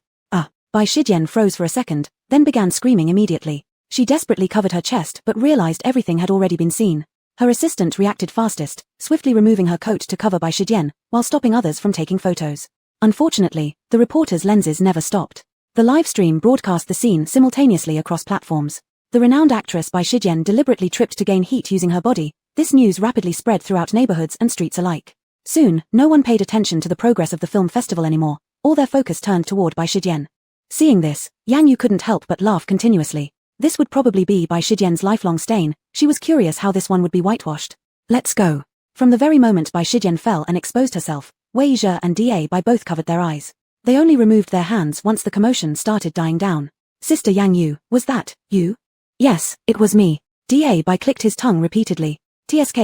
Bai Shijian froze for a second, then began screaming immediately. She desperately covered her chest but realized everything had already been seen. Her assistant reacted fastest, swiftly removing her coat to cover Bai Shijian, while stopping others from taking photos. Unfortunately, the reporter's lenses never stopped. The live stream broadcast the scene simultaneously across platforms. The renowned actress Bai Shijian deliberately tripped to gain heat using her body. This news rapidly spread throughout neighborhoods and streets alike. Soon, no one paid attention to the progress of the film festival anymore. All their focus turned toward Bai Shijian. Seeing this, Yang Yu couldn't help but laugh continuously. This would probably be Bai Shijian's lifelong stain. She was curious how this one would be whitewashed. Let's go. From the very moment Bai Shijian fell and exposed herself, Wei Zhe and Bai both covered their eyes. They only removed their hands once the commotion started dying down. Sister Yang Yu, was that you? Yes, it was me. Bai clicked his tongue repeatedly. TSK.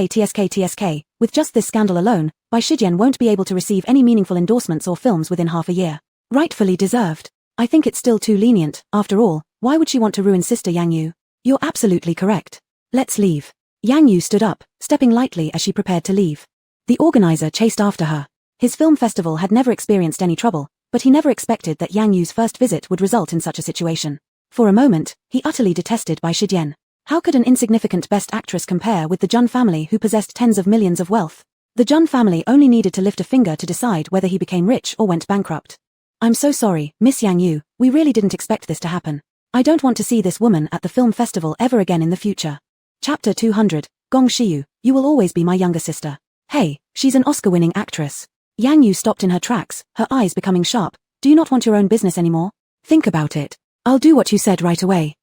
With just this scandal alone, Bai Shijian won't be able to receive any meaningful endorsements or films within half a year. Rightfully deserved. I think it's still too lenient. After all, why would she want to ruin Sister Yang Yu? You're absolutely correct. Let's leave. Yang Yu stood up, stepping lightly as she prepared to leave. The organizer chased after her. His film festival had never experienced any trouble, but he never expected that Yang Yu's first visit would result in such a situation. For a moment, he utterly detested Bai Shijian. How could an insignificant best actress compare with the Jun family who possessed tens of millions of wealth? The Jun family only needed to lift a finger to decide whether he became rich or went bankrupt. I'm so sorry, Miss Yang Yu, we really didn't expect this to happen. I don't want to see this woman at the film festival ever again in the future. Chapter 200, Gong Shiyu, you will always be my younger sister. Hey, she's an Oscar-winning actress. Yang Yu stopped in her tracks, her eyes becoming sharp. Do you not want your own business anymore? Think about it. I'll do what you said right away.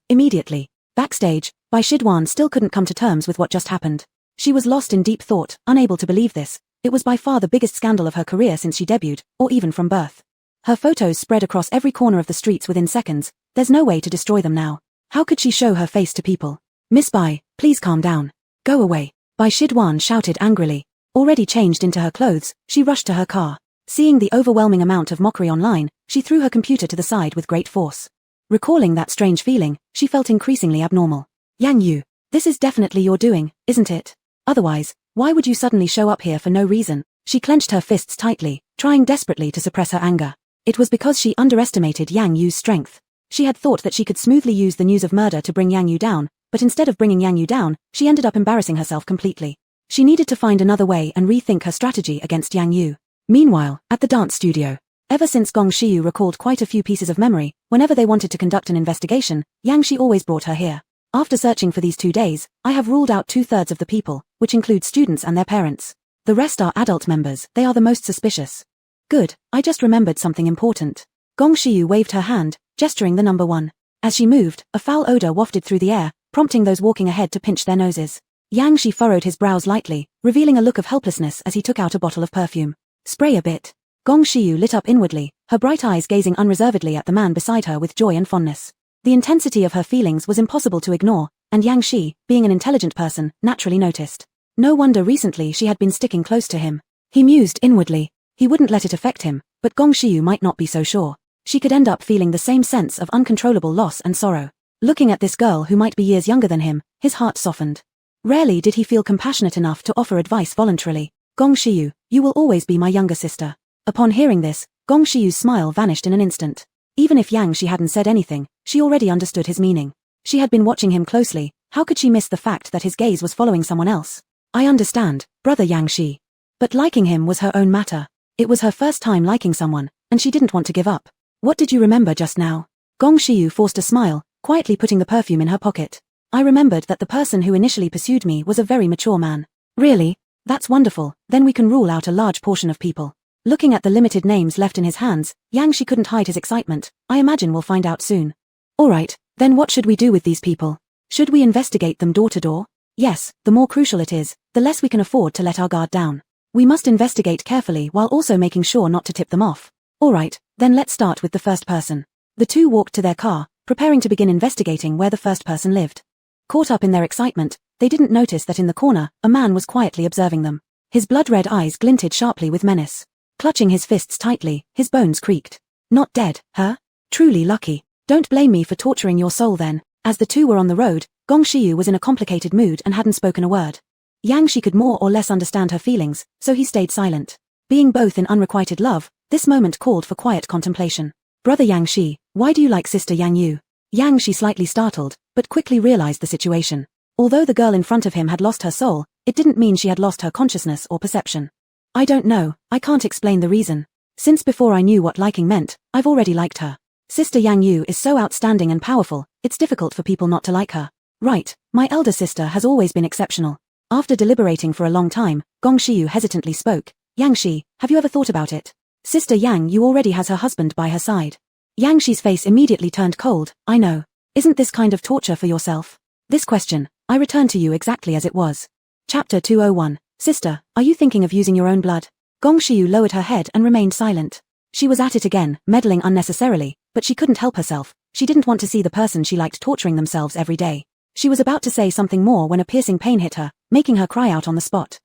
Immediately. Backstage, Bai Shiduan still couldn't come to terms with what just happened. She was lost in deep thought, unable to believe this. It was by far the biggest scandal of her career since she debuted, or even from birth. Her photos spread across every corner of the streets within seconds. There's no way to destroy them now. How could she show her face to people? Miss Bai, please calm down. Go away. Bai Shiduan shouted angrily. Already changed into her clothes, she rushed to her car. Seeing the overwhelming amount of mockery online, she threw her computer to the side with great force. Recalling that strange feeling, she felt increasingly abnormal. Yang Yu, this is definitely your doing, isn't it? Otherwise, why would you suddenly show up here for no reason? She clenched her fists tightly, trying desperately to suppress her anger. It was because she underestimated Yang Yu's strength. She had thought that she could smoothly use the news of murder to bring Yang Yu down, but instead of bringing Yang Yu down, she ended up embarrassing herself completely. She needed to find another way and rethink her strategy against Yang Yu. Meanwhile, at the dance studio. Ever since Gong Shiyu recalled quite a few pieces of memory, whenever they wanted to conduct an investigation, Yang Shi always brought her here. After searching for these 2 days, I have ruled out 2/3 of the people, which includes students and their parents. The rest are adult members, they are the most suspicious. Good, I just remembered something important. Gong Shiyu waved her hand, gesturing the number 1. As she moved, a foul odor wafted through the air, prompting those walking ahead to pinch their noses. Yang Shi furrowed his brows lightly, revealing a look of helplessness as he took out a bottle of perfume. Spray a bit. Gong Shiyu lit up inwardly, her bright eyes gazing unreservedly at the man beside her with joy and fondness. The intensity of her feelings was impossible to ignore, and Yang Shi, being an intelligent person, naturally noticed. No wonder recently she had been sticking close to him. He mused inwardly. He wouldn't let it affect him, but Gong Shiyu might not be so sure. She could end up feeling the same sense of uncontrollable loss and sorrow. Looking at this girl who might be years younger than him, his heart softened. Rarely did he feel compassionate enough to offer advice voluntarily. Gong Shiyu, you will always be my younger sister. Upon hearing this, Gong Shiyu's smile vanished in an instant. Even if Yang Shi hadn't said anything, she already understood his meaning. She had been watching him closely. How could she miss the fact that his gaze was following someone else? I understand, brother Yang Shi. But liking him was her own matter. It was her first time liking someone, and she didn't want to give up. What did you remember just now? Gong Shiyu forced a smile, quietly putting the perfume in her pocket. I remembered that the person who initially pursued me was a very mature man. Really? That's wonderful, then we can rule out a large portion of people. Looking at the limited names left in his hands, Yang Shi couldn't hide his excitement. I imagine we'll find out soon. Alright, then what should we do with these people? Should we investigate them door to door? Yes, the more crucial it is, the less we can afford to let our guard down. We must investigate carefully while also making sure not to tip them off. Alright, Then let's start with the first person. The two walked to their car, preparing to begin investigating where the first person lived. Caught up in their excitement, they didn't notice that in the corner, a man was quietly observing them. His blood-red eyes glinted sharply with menace. Clutching his fists tightly, his bones creaked. Not dead, huh? Truly lucky. Don't blame me for torturing your soul then. As the two were on the road, Gong Xiu was in a complicated mood and hadn't spoken a word. Yang Shi could more or less understand her feelings, so he stayed silent. Being both in unrequited love, this moment called for quiet contemplation. Brother Yang Shi, why do you like sister Yang Yu? Yang Shi slightly startled, but quickly realized the situation. Although the girl in front of him had lost her soul, it didn't mean she had lost her consciousness or perception. I don't know, I can't explain the reason. Since before I knew what liking meant, I've already liked her. Sister Yang Yu is so outstanding and powerful, it's difficult for people not to like her. Right, my elder sister has always been exceptional. After deliberating for a long time, Gong Xiu hesitantly spoke. Yang Shi, have you ever thought about it? Sister Yang Yu already has her husband by her side. Yang Shi's face immediately turned cold. I know. Isn't this kind of torture for yourself? This question, I return to you exactly as it was. Chapter 201. Sister, are you thinking of using your own blood? Gong Xiu lowered her head and remained silent. She was at it again, meddling unnecessarily, but she couldn't help herself. She didn't want to see the person she liked torturing themselves every day. She was about to say something more when a piercing pain hit her, making her cry out on the spot.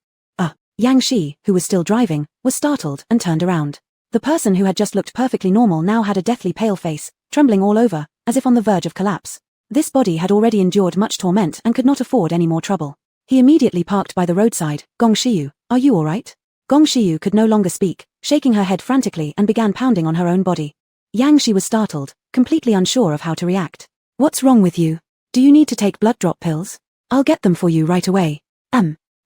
Yang Shi, who was still driving, was startled and turned around. The person who had just looked perfectly normal now had a deathly pale face, trembling all over, as if on the verge of collapse. This body had already endured much torment and could not afford any more trouble. He immediately parked by the roadside. Gong Xiu, are you alright? Gong Xiu could no longer speak, shaking her head frantically and began pounding on her own body. Yang Shi was startled, completely unsure of how to react. What's wrong with you? Do you need to take blood drop pills? I'll get them for you right away.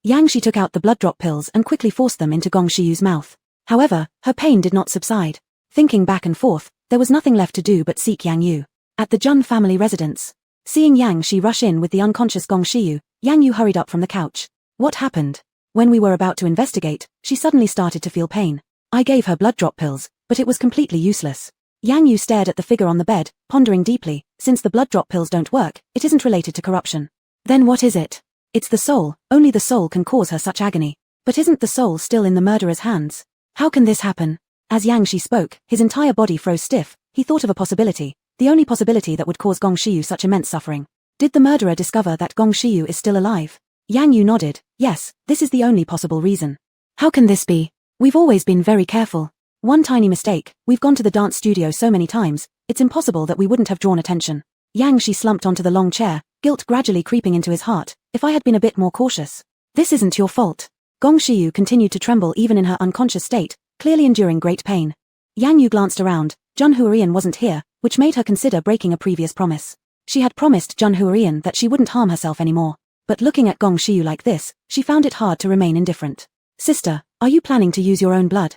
Yang Shi took out the blood drop pills and quickly forced them into Gong Xiu's mouth. However, her pain did not subside. Thinking back and forth, there was nothing left to do but seek Yang Yu. At the Jun family residence. Seeing Yang Shi rush in with the unconscious Gong Xiu, Yang Yu hurried up from the couch. What happened? When we were about to investigate, she suddenly started to feel pain. I gave her blood drop pills, but it was completely useless. Yang Yu stared at the figure on the bed, pondering deeply. Since the blood drop pills don't work, it isn't related to corruption. Then what is it? It's the soul. Only the soul can cause her such agony. But isn't the soul still in the murderer's hands? How can this happen? As Yang Shi spoke, his entire body froze stiff. He thought of a possibility, the only possibility that would cause Gong Xiu such immense suffering. Did the murderer discover that Gong Xiu is still alive? Yang Yu nodded. Yes, this is the only possible reason. How can this be? We've always been very careful. One tiny mistake, we've gone to the dance studio so many times, it's impossible that we wouldn't have drawn attention. Yang Shi slumped onto the long chair, guilt gradually creeping into his heart. If I had been a bit more cautious. This isn't your fault. Gong Xiu continued to tremble even in her unconscious state, clearly enduring great pain. Yang Yu glanced around. Jun Huorian wasn't here, which made her consider breaking a previous promise. She had promised Jun Huorian that she wouldn't harm herself anymore. But looking at Gong Xiu like this, she found it hard to remain indifferent. Sister, are you planning to use your own blood?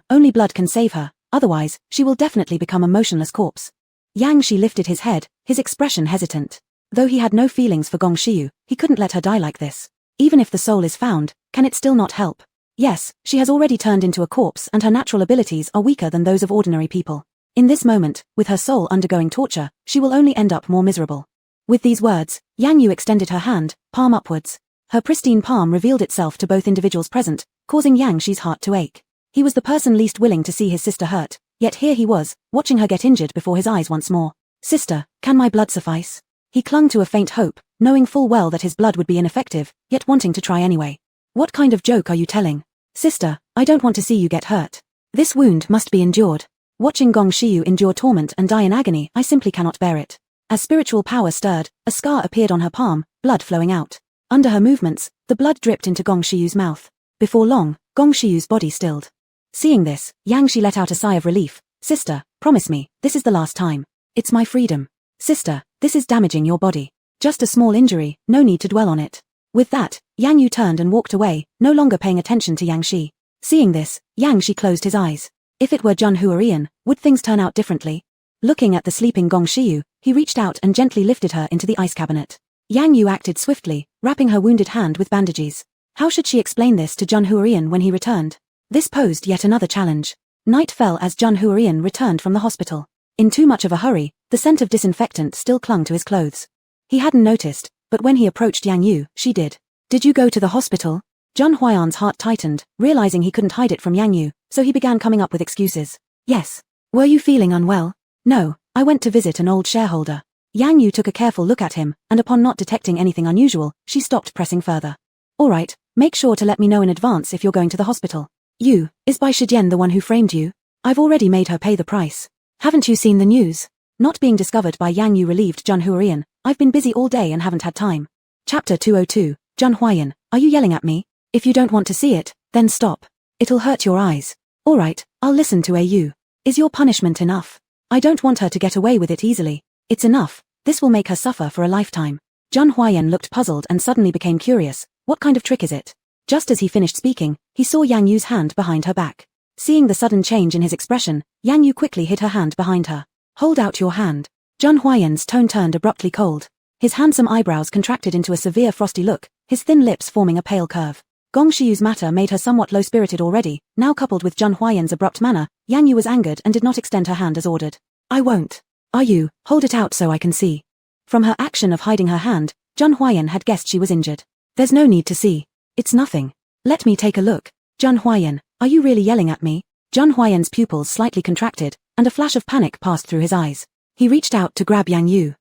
Only blood can save her, otherwise, she will definitely become a motionless corpse. Yang Shi lifted his head, his expression hesitant. Though he had no feelings for Gong Xiu, he couldn't let her die like this. Even if the soul is found, can it still not help? Yes, she has already turned into a corpse and her natural abilities are weaker than those of ordinary people. In this moment, with her soul undergoing torture, she will only end up more miserable. With these words, Yang Yu extended her hand, palm upwards. Her pristine palm revealed itself to both individuals present, causing Yang Shi's heart to ache. He was the person least willing to see his sister hurt, yet here he was, watching her get injured before his eyes once more. Sister, can my blood suffice? He clung to a faint hope, knowing full well that his blood would be ineffective, yet wanting to try anyway. What kind of joke are you telling? Sister, I don't want to see you get hurt. This wound must be endured. Watching Gong Xiu endure torment and die in agony, I simply cannot bear it. As spiritual power stirred, a scar appeared on her palm, blood flowing out. Under her movements, the blood dripped into Gong Xiu's mouth. Before long, Gong Xiu's body stilled. Seeing this, Yang Shi let out a sigh of relief. Sister, promise me, this is the last time. It's my freedom. Sister, this is damaging your body. Just a small injury, no need to dwell on it. With that, Yang Yu turned and walked away, no longer paying attention to Yang Shi. Seeing this, Yang Shi closed his eyes. If it were Jun Huorian, would things turn out differently? Looking at the sleeping Gong Xiu, he reached out and gently lifted her into the ice cabinet. Yang Yu acted swiftly, wrapping her wounded hand with bandages. How should she explain this to Jun Huorian when he returned? This posed yet another challenge. Night fell as Jun Huorian returned from the hospital. In too much of a hurry, the scent of disinfectant still clung to his clothes. He hadn't noticed, but when he approached Yang Yu, she did. Did you go to the hospital? Jun Huiyan's heart tightened, realizing he couldn't hide it from Yang Yu, so he began coming up with excuses. Yes. Were you feeling unwell? No, I went to visit an old shareholder. Yang Yu took a careful look at him, and upon not detecting anything unusual, she stopped pressing further. Alright, make sure to let me know in advance if you're going to the hospital. Is Bai Shijian the one who framed you? I've already made her pay the price. Haven't you seen the news? Not being discovered by Yang Yu relieved Jun Huarian. I've been busy all day and haven't had time. Chapter 202, Jun Huaiyan, are you yelling at me? If you don't want to see it, then stop. It'll hurt your eyes. Alright, I'll listen to AU. Is your punishment enough? I don't want her to get away with it easily. It's enough. This will make her suffer for a lifetime. Jun Huaiyan looked puzzled and suddenly became curious. What kind of trick is it? Just as he finished speaking, he saw Yang Yu's hand behind her back. Seeing the sudden change in his expression, Yang Yu quickly hid her hand behind her. Hold out your hand. Jun Huaiyan's tone turned abruptly cold. His handsome eyebrows contracted into a severe frosty look, his thin lips forming a pale curve. Gong Shiyu's matter made her somewhat low-spirited already. Now coupled with Jun Huaiyan's abrupt manner, Yang Yu was angered and did not extend her hand as ordered. I won't. Hold it out so I can see. From her action of hiding her hand, Jun Huaiyan had guessed she was injured. There's no need to see. It's nothing. Let me take a look. Jun Huaiyan, are you really yelling at me? Jun Huaiyan's pupils slightly contracted, and a flash of panic passed through his eyes. He reached out to grab Yang Yu.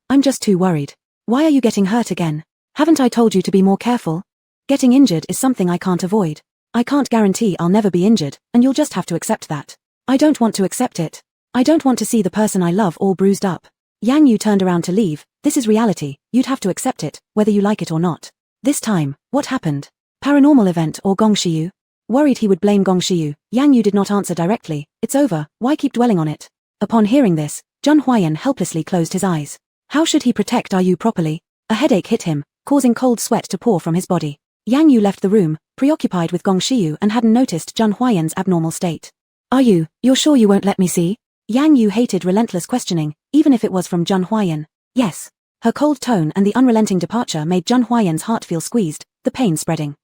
I'm just too worried. Why are you getting hurt again? Haven't I told you to be more careful? Getting injured is something I can't avoid. I can't guarantee I'll never be injured, and you'll just have to accept that. I don't want to accept it. I don't want to see the person I love all bruised up. Yang Yu turned around to leave. This is reality, you'd have to accept it, whether you like it or not. This time, what happened? Paranormal event or Gong Shiyu? Worried he would blame Gong Shiyu, Yang Yu did not answer directly. It's over, why keep dwelling on it? Upon hearing this, Jun Huaiyan helplessly closed his eyes. How should he protect Yu properly? A headache hit him, causing cold sweat to pour from his body. Yang Yu left the room, preoccupied with Gong Shiyu and hadn't noticed Jun Huaiyan's abnormal state. You're sure you won't let me see? Yang Yu hated relentless questioning, even if it was from Jun Huaiyan. Yes. Her cold tone and the unrelenting departure made Jun Huaiyan's heart feel squeezed, the pain spreading.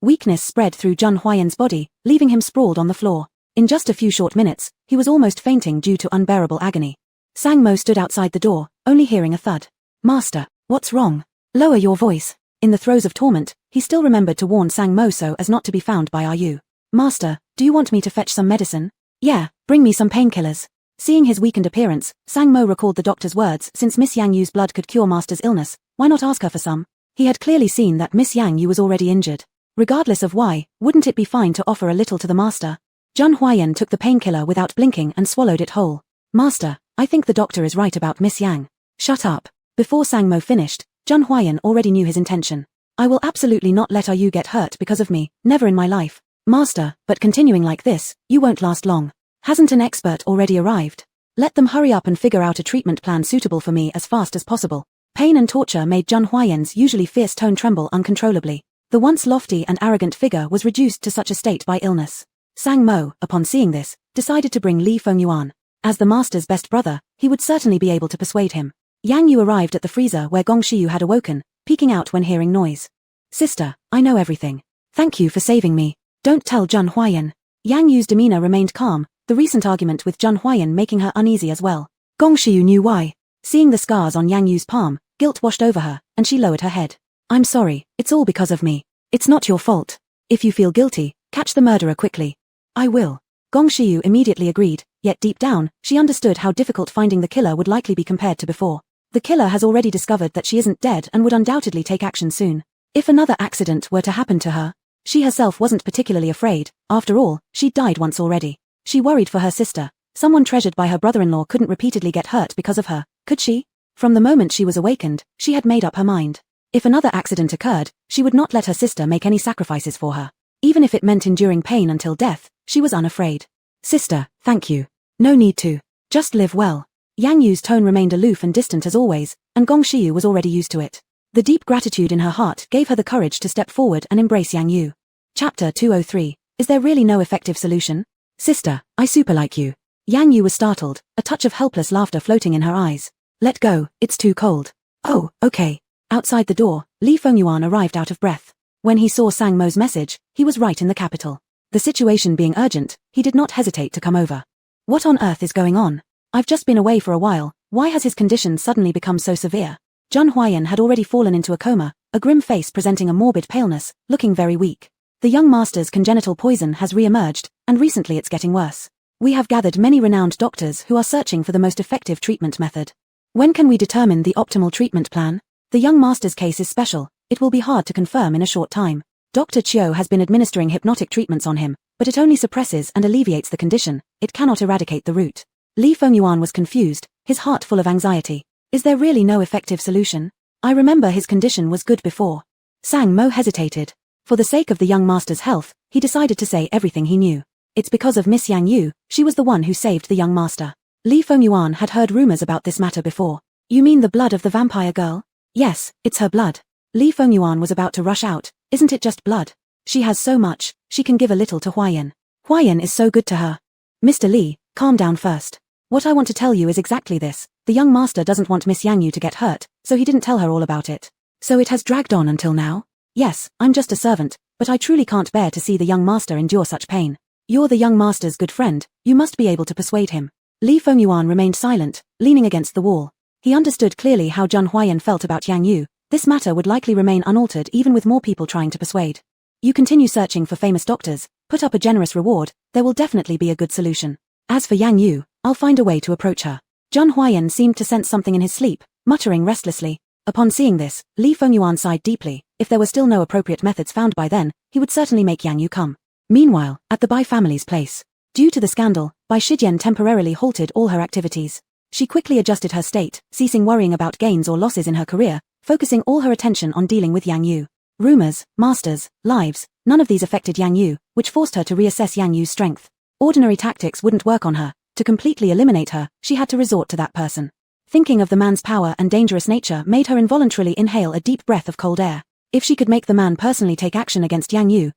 Weakness spread through Jun Huaiyan's body, leaving him sprawled on the floor. In just a few short minutes, he was almost fainting due to unbearable agony. Sang Mo stood outside the door, only hearing a thud. Master, what's wrong? Lower your voice. In the throes of torment, he still remembered to warn Sang Mo so as not to be found by Yu. Master, do you want me to fetch some medicine? Yeah, bring me some painkillers. Seeing his weakened appearance, Sang Mo recalled the doctor's words. Since Miss Yang Yu's blood could cure Master's illness, why not ask her for some? He had clearly seen that Miss Yang Yu was already injured. Regardless of why, wouldn't it be fine to offer a little to the master? Jun Huaiyan took the painkiller without blinking and swallowed it whole. Master, I think the doctor is right about Miss Yang. Shut up. Before Sang Mo finished, Jun Huaiyan already knew his intention. I will absolutely not let Yu get hurt because of me, never in my life. Master, but continuing like this, you won't last long. Hasn't an expert already arrived? Let them hurry up and figure out a treatment plan suitable for me as fast as possible. Pain and torture made Jun Huaiyan's usually fierce tone tremble uncontrollably. The once lofty and arrogant figure was reduced to such a state by illness. Sang Mo, upon seeing this, decided to bring Li Fengyuan. As the master's best brother, he would certainly be able to persuade him. Yang Yu arrived at the freezer where Gong Shiyu had awoken, peeking out when hearing noise. Sister, I know everything. Thank you for saving me. Don't tell Jun Huaiyan. Yang Yu's demeanor remained calm, the recent argument with Jun Huaiyan making her uneasy as well. Gong Shiyu knew why. Seeing the scars on Yang Yu's palm, guilt washed over her, and she lowered her head. I'm sorry, it's all because of me. It's not your fault. If you feel guilty, catch the murderer quickly. I will. Gong Shiyu immediately agreed, yet deep down, she understood how difficult finding the killer would likely be compared to before. The killer has already discovered that she isn't dead and would undoubtedly take action soon. If another accident were to happen to her, she herself wasn't particularly afraid. After all, she'd died once already. She worried for her sister. Someone treasured by her brother-in-law couldn't repeatedly get hurt because of her, could she? From the moment she was awakened, she had made up her mind. If another accident occurred, she would not let her sister make any sacrifices for her. Even if it meant enduring pain until death, she was unafraid. Sister, thank you. No need to. Just live well. Yang Yu's tone remained aloof and distant as always, and Gong Shiyu was already used to it. The deep gratitude in her heart gave her the courage to step forward and embrace Yang Yu. Chapter 203. Is there really no effective solution? Sister, I super like you. Yang Yu was startled, a touch of helpless laughter floating in her eyes. Let go, it's too cold. Oh, okay. Outside the door, Li Fengyuan arrived out of breath. When he saw Sang Mo's message, he was right in the capital. The situation being urgent, he did not hesitate to come over. What on earth is going on? I've just been away for a while, why has his condition suddenly become so severe? Jun Huaiyan had already fallen into a coma, a grim face presenting a morbid paleness, looking very weak. The young master's congenital poison has re-emerged, and recently it's getting worse. We have gathered many renowned doctors who are searching for the most effective treatment method. When can we determine the optimal treatment plan? The young master's case is special. It will be hard to confirm in a short time. Dr. Chiu has been administering hypnotic treatments on him, but it only suppresses and alleviates the condition. It cannot eradicate the root. Li Fengyuan was confused, his heart full of anxiety. Is there really no effective solution? I remember his condition was good before. Sang Mo hesitated. For the sake of the young master's health, he decided to say everything he knew. It's because of Miss Yang Yu, she was the one who saved the young master. Li Fengyuan had heard rumors about this matter before. You mean the blood of the vampire girl? Yes, it's her blood. Li Fengyuan was about to rush out. Isn't it just blood? She has so much, she can give a little to Huayan. Huayan is so good to her. Mr. Li, calm down first. What I want to tell you is exactly this. The young master doesn't want Miss Yang Yu to get hurt, so he didn't tell her all about it. So it has dragged on until now? Yes, I'm just a servant, but I truly can't bear to see the young master endure such pain. You're the young master's good friend, you must be able to persuade him. Li Fengyuan remained silent, leaning against the wall. He understood clearly how Zhang Huayan felt about Yang Yu. This matter would likely remain unaltered even with more people trying to persuade. You continue searching for famous doctors, put up a generous reward, there will definitely be a good solution. As for Yang Yu, I'll find a way to approach her. Zhang Huayan seemed to sense something in his sleep, muttering restlessly. Upon seeing this, Li Fengyuan sighed deeply. If there were still no appropriate methods found by then, he would certainly make Yang Yu come. Meanwhile, at the Bai family's place. Due to the scandal, Bai Shijian temporarily halted all her activities. She quickly adjusted her state, ceasing worrying about gains or losses in her career, focusing all her attention on dealing with Yang Yu. Rumors, masters, lives, none of these affected Yang Yu, which forced her to reassess Yang Yu's strength. Ordinary tactics wouldn't work on her. To completely eliminate her, she had to resort to that person. Thinking of the man's power and dangerous nature made her involuntarily inhale a deep breath of cold air. If she could make the man personally take action against Yang Yu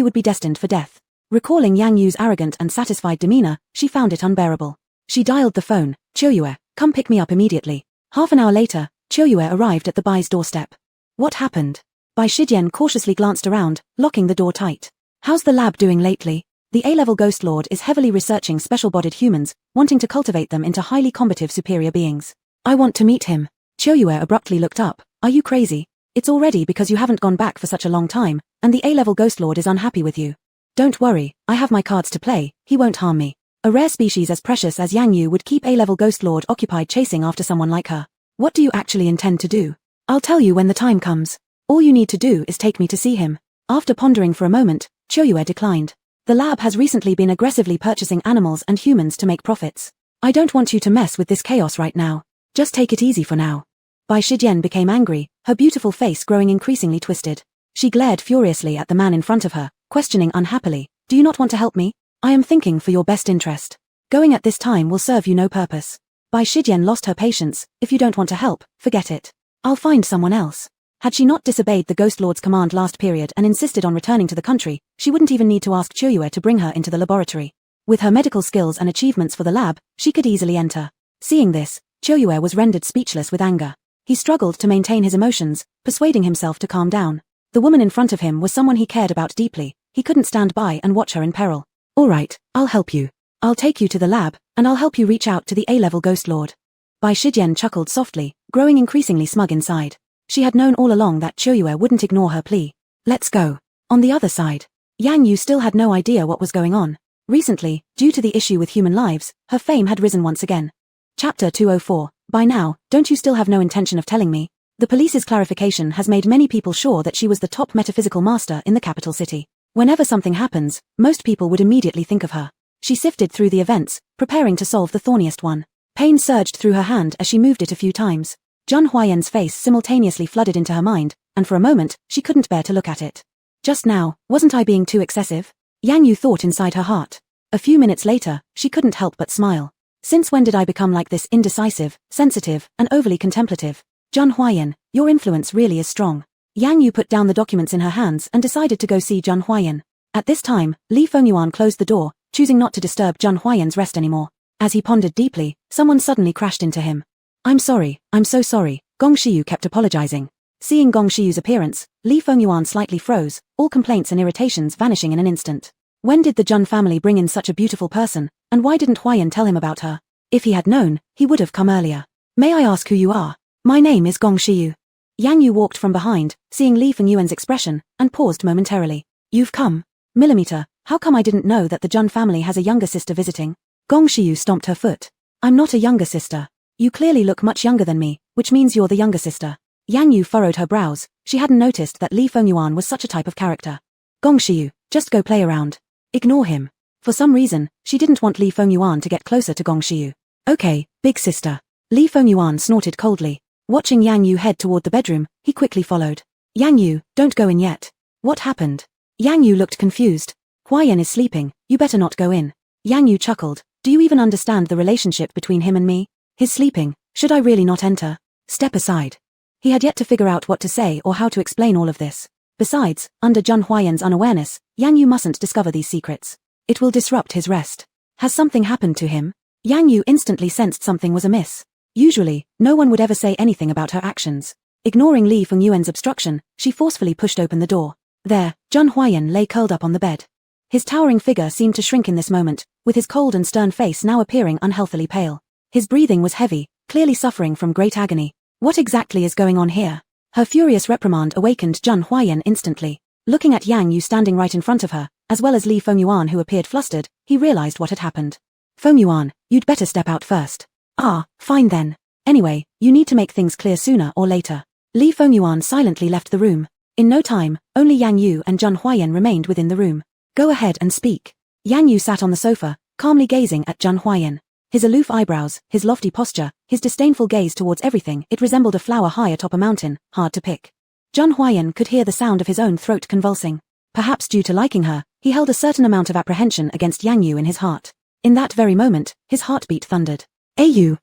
would be destined for death. Recalling Yang Yu's arrogant and satisfied demeanor, she found it unbearable. She dialed the phone. Chiuyue, come pick me up immediately. Half an hour later, Chiuyue arrived at the Bai's doorstep. What happened? Bai Shijian cautiously glanced around, locking the door tight. How's the lab doing lately? The A-level Ghost Lord is heavily researching special-bodied humans, wanting to cultivate them into highly combative superior beings. I want to meet him. Chiuyue abruptly looked up. Are you crazy? It's already because you haven't gone back for such a long time, and the A-level Ghost Lord is unhappy with you. Don't worry, I have my cards to play, he won't harm me. A rare species as precious as Yang Yu would keep A-level Ghost Lord occupied chasing after someone like her. What do you actually intend to do? I'll tell you when the time comes. All you need to do is take me to see him. After pondering for a moment, Chiuyue declined. The lab has recently been aggressively purchasing animals and humans to make profits. I don't want you to mess with this chaos right now. Just take it easy for now. Bai Shijian became angry, her beautiful face growing increasingly twisted. She glared furiously at the man in front of her, questioning unhappily, do you not want to help me? I am thinking for your best interest. Going at this time will serve you no purpose. Bai Shijian lost her patience, if you don't want to help, forget it. I'll find someone else. Had she not disobeyed the Ghost Lord's command last period and insisted on returning to the country, she wouldn't even need to ask Chiuyue to bring her into the laboratory. With her medical skills and achievements for the lab, she could easily enter. Seeing this, Chiuyue was rendered speechless with anger. He struggled to maintain his emotions, persuading himself to calm down. The woman in front of him was someone he cared about deeply. He couldn't stand by and watch her in peril. All right, I'll help you. I'll take you to the lab, and I'll help you reach out to the A-level Ghost Lord. Bai Shijian chuckled softly, growing increasingly smug inside. She had known all along that Chiuyue wouldn't ignore her plea. Let's go. On the other side, Yang Yu still had no idea what was going on. Recently, due to the issue with human lives, her fame had risen once again. Chapter 204. By now, don't you still have no intention of telling me? The police's clarification has made many people sure that she was the top metaphysical master in the capital city. Whenever something happens, most people would immediately think of her. She sifted through the events, preparing to solve the thorniest one. Pain surged through her hand as she moved it a few times. Zhang Huayan's face simultaneously flooded into her mind, and for a moment, she couldn't bear to look at it. Just now, wasn't I being too excessive? Yang Yu thought inside her heart. A few minutes later, she couldn't help but smile. Since when did I become like this indecisive, sensitive, and overly contemplative? Zhang Huayan, your influence really is strong. Yang Yu put down the documents in her hands and decided to go see Zhang Huayan. At this time, Li Fengyuan closed the door, choosing not to disturb Zhang Huayan's rest anymore. As he pondered deeply, someone suddenly crashed into him. I'm so sorry, Gong Shiyu kept apologizing. Seeing Gong Shiyu's appearance, Li Fengyuan slightly froze, all complaints and irritations vanishing in an instant. When did the Jun family bring in such a beautiful person, and why didn't Huayan tell him about her? If he had known, he would have come earlier. May I ask who you are? My name is Gong Shiyu. Yang Yu walked from behind, seeing Li Fengyuan's expression, and paused momentarily. You've come. Millimeter, how come I didn't know that the Jun family has a younger sister visiting? Gong Shiyu stomped her foot. I'm not a younger sister. You clearly look much younger than me, which means you're the younger sister. Yang Yu furrowed her brows. She hadn't noticed that Li Fengyuan was such a type of character. Gong Shiyu, just go play around. Ignore him. For some reason, she didn't want Li Fengyuan to get closer to Gong Shiyu. Okay, big sister. Li Fengyuan snorted coldly. Watching Yang Yu head toward the bedroom, he quickly followed. Yang Yu, don't go in yet. What happened? Yang Yu looked confused. Huaiyan is sleeping, you better not go in. Yang Yu chuckled. Do you even understand the relationship between him and me? He's sleeping, should I really not enter? Step aside. He had yet to figure out what to say or how to explain all of this. Besides, under Zhun Huaiyan's unawareness, Yang Yu mustn't discover these secrets. It will disrupt his rest. Has something happened to him? Yang Yu instantly sensed something was amiss. Usually, no one would ever say anything about her actions. Ignoring Li Fengyuan's obstruction, she forcefully pushed open the door. There, Zhun Huaiyan lay curled up on the bed. His towering figure seemed to shrink in this moment, with his cold and stern face now appearing unhealthily pale. His breathing was heavy, clearly suffering from great agony. What exactly is going on here? Her furious reprimand awakened Zhun Huaiyan instantly. Looking at Yang Yu standing right in front of her, as well as Li Fengyuan who appeared flustered, he realized what had happened. Fengyuan, you'd better step out first. Ah, fine then. Anyway, you need to make things clear sooner or later. Li Fengyuan silently left the room. In no time, only Yang Yu and Zhun Huaiyan remained within the room. Go ahead and speak. Yang Yu sat on the sofa, calmly gazing at Zhun Huaiyan. His aloof eyebrows, his lofty posture, his disdainful gaze towards everything, it resembled a flower high atop a mountain, hard to pick. Zhun Huaiyan could hear the sound of his own throat convulsing. Perhaps due to liking her, he held a certain amount of apprehension against Yang Yu in his heart. In that very moment, his heartbeat thundered. Yu,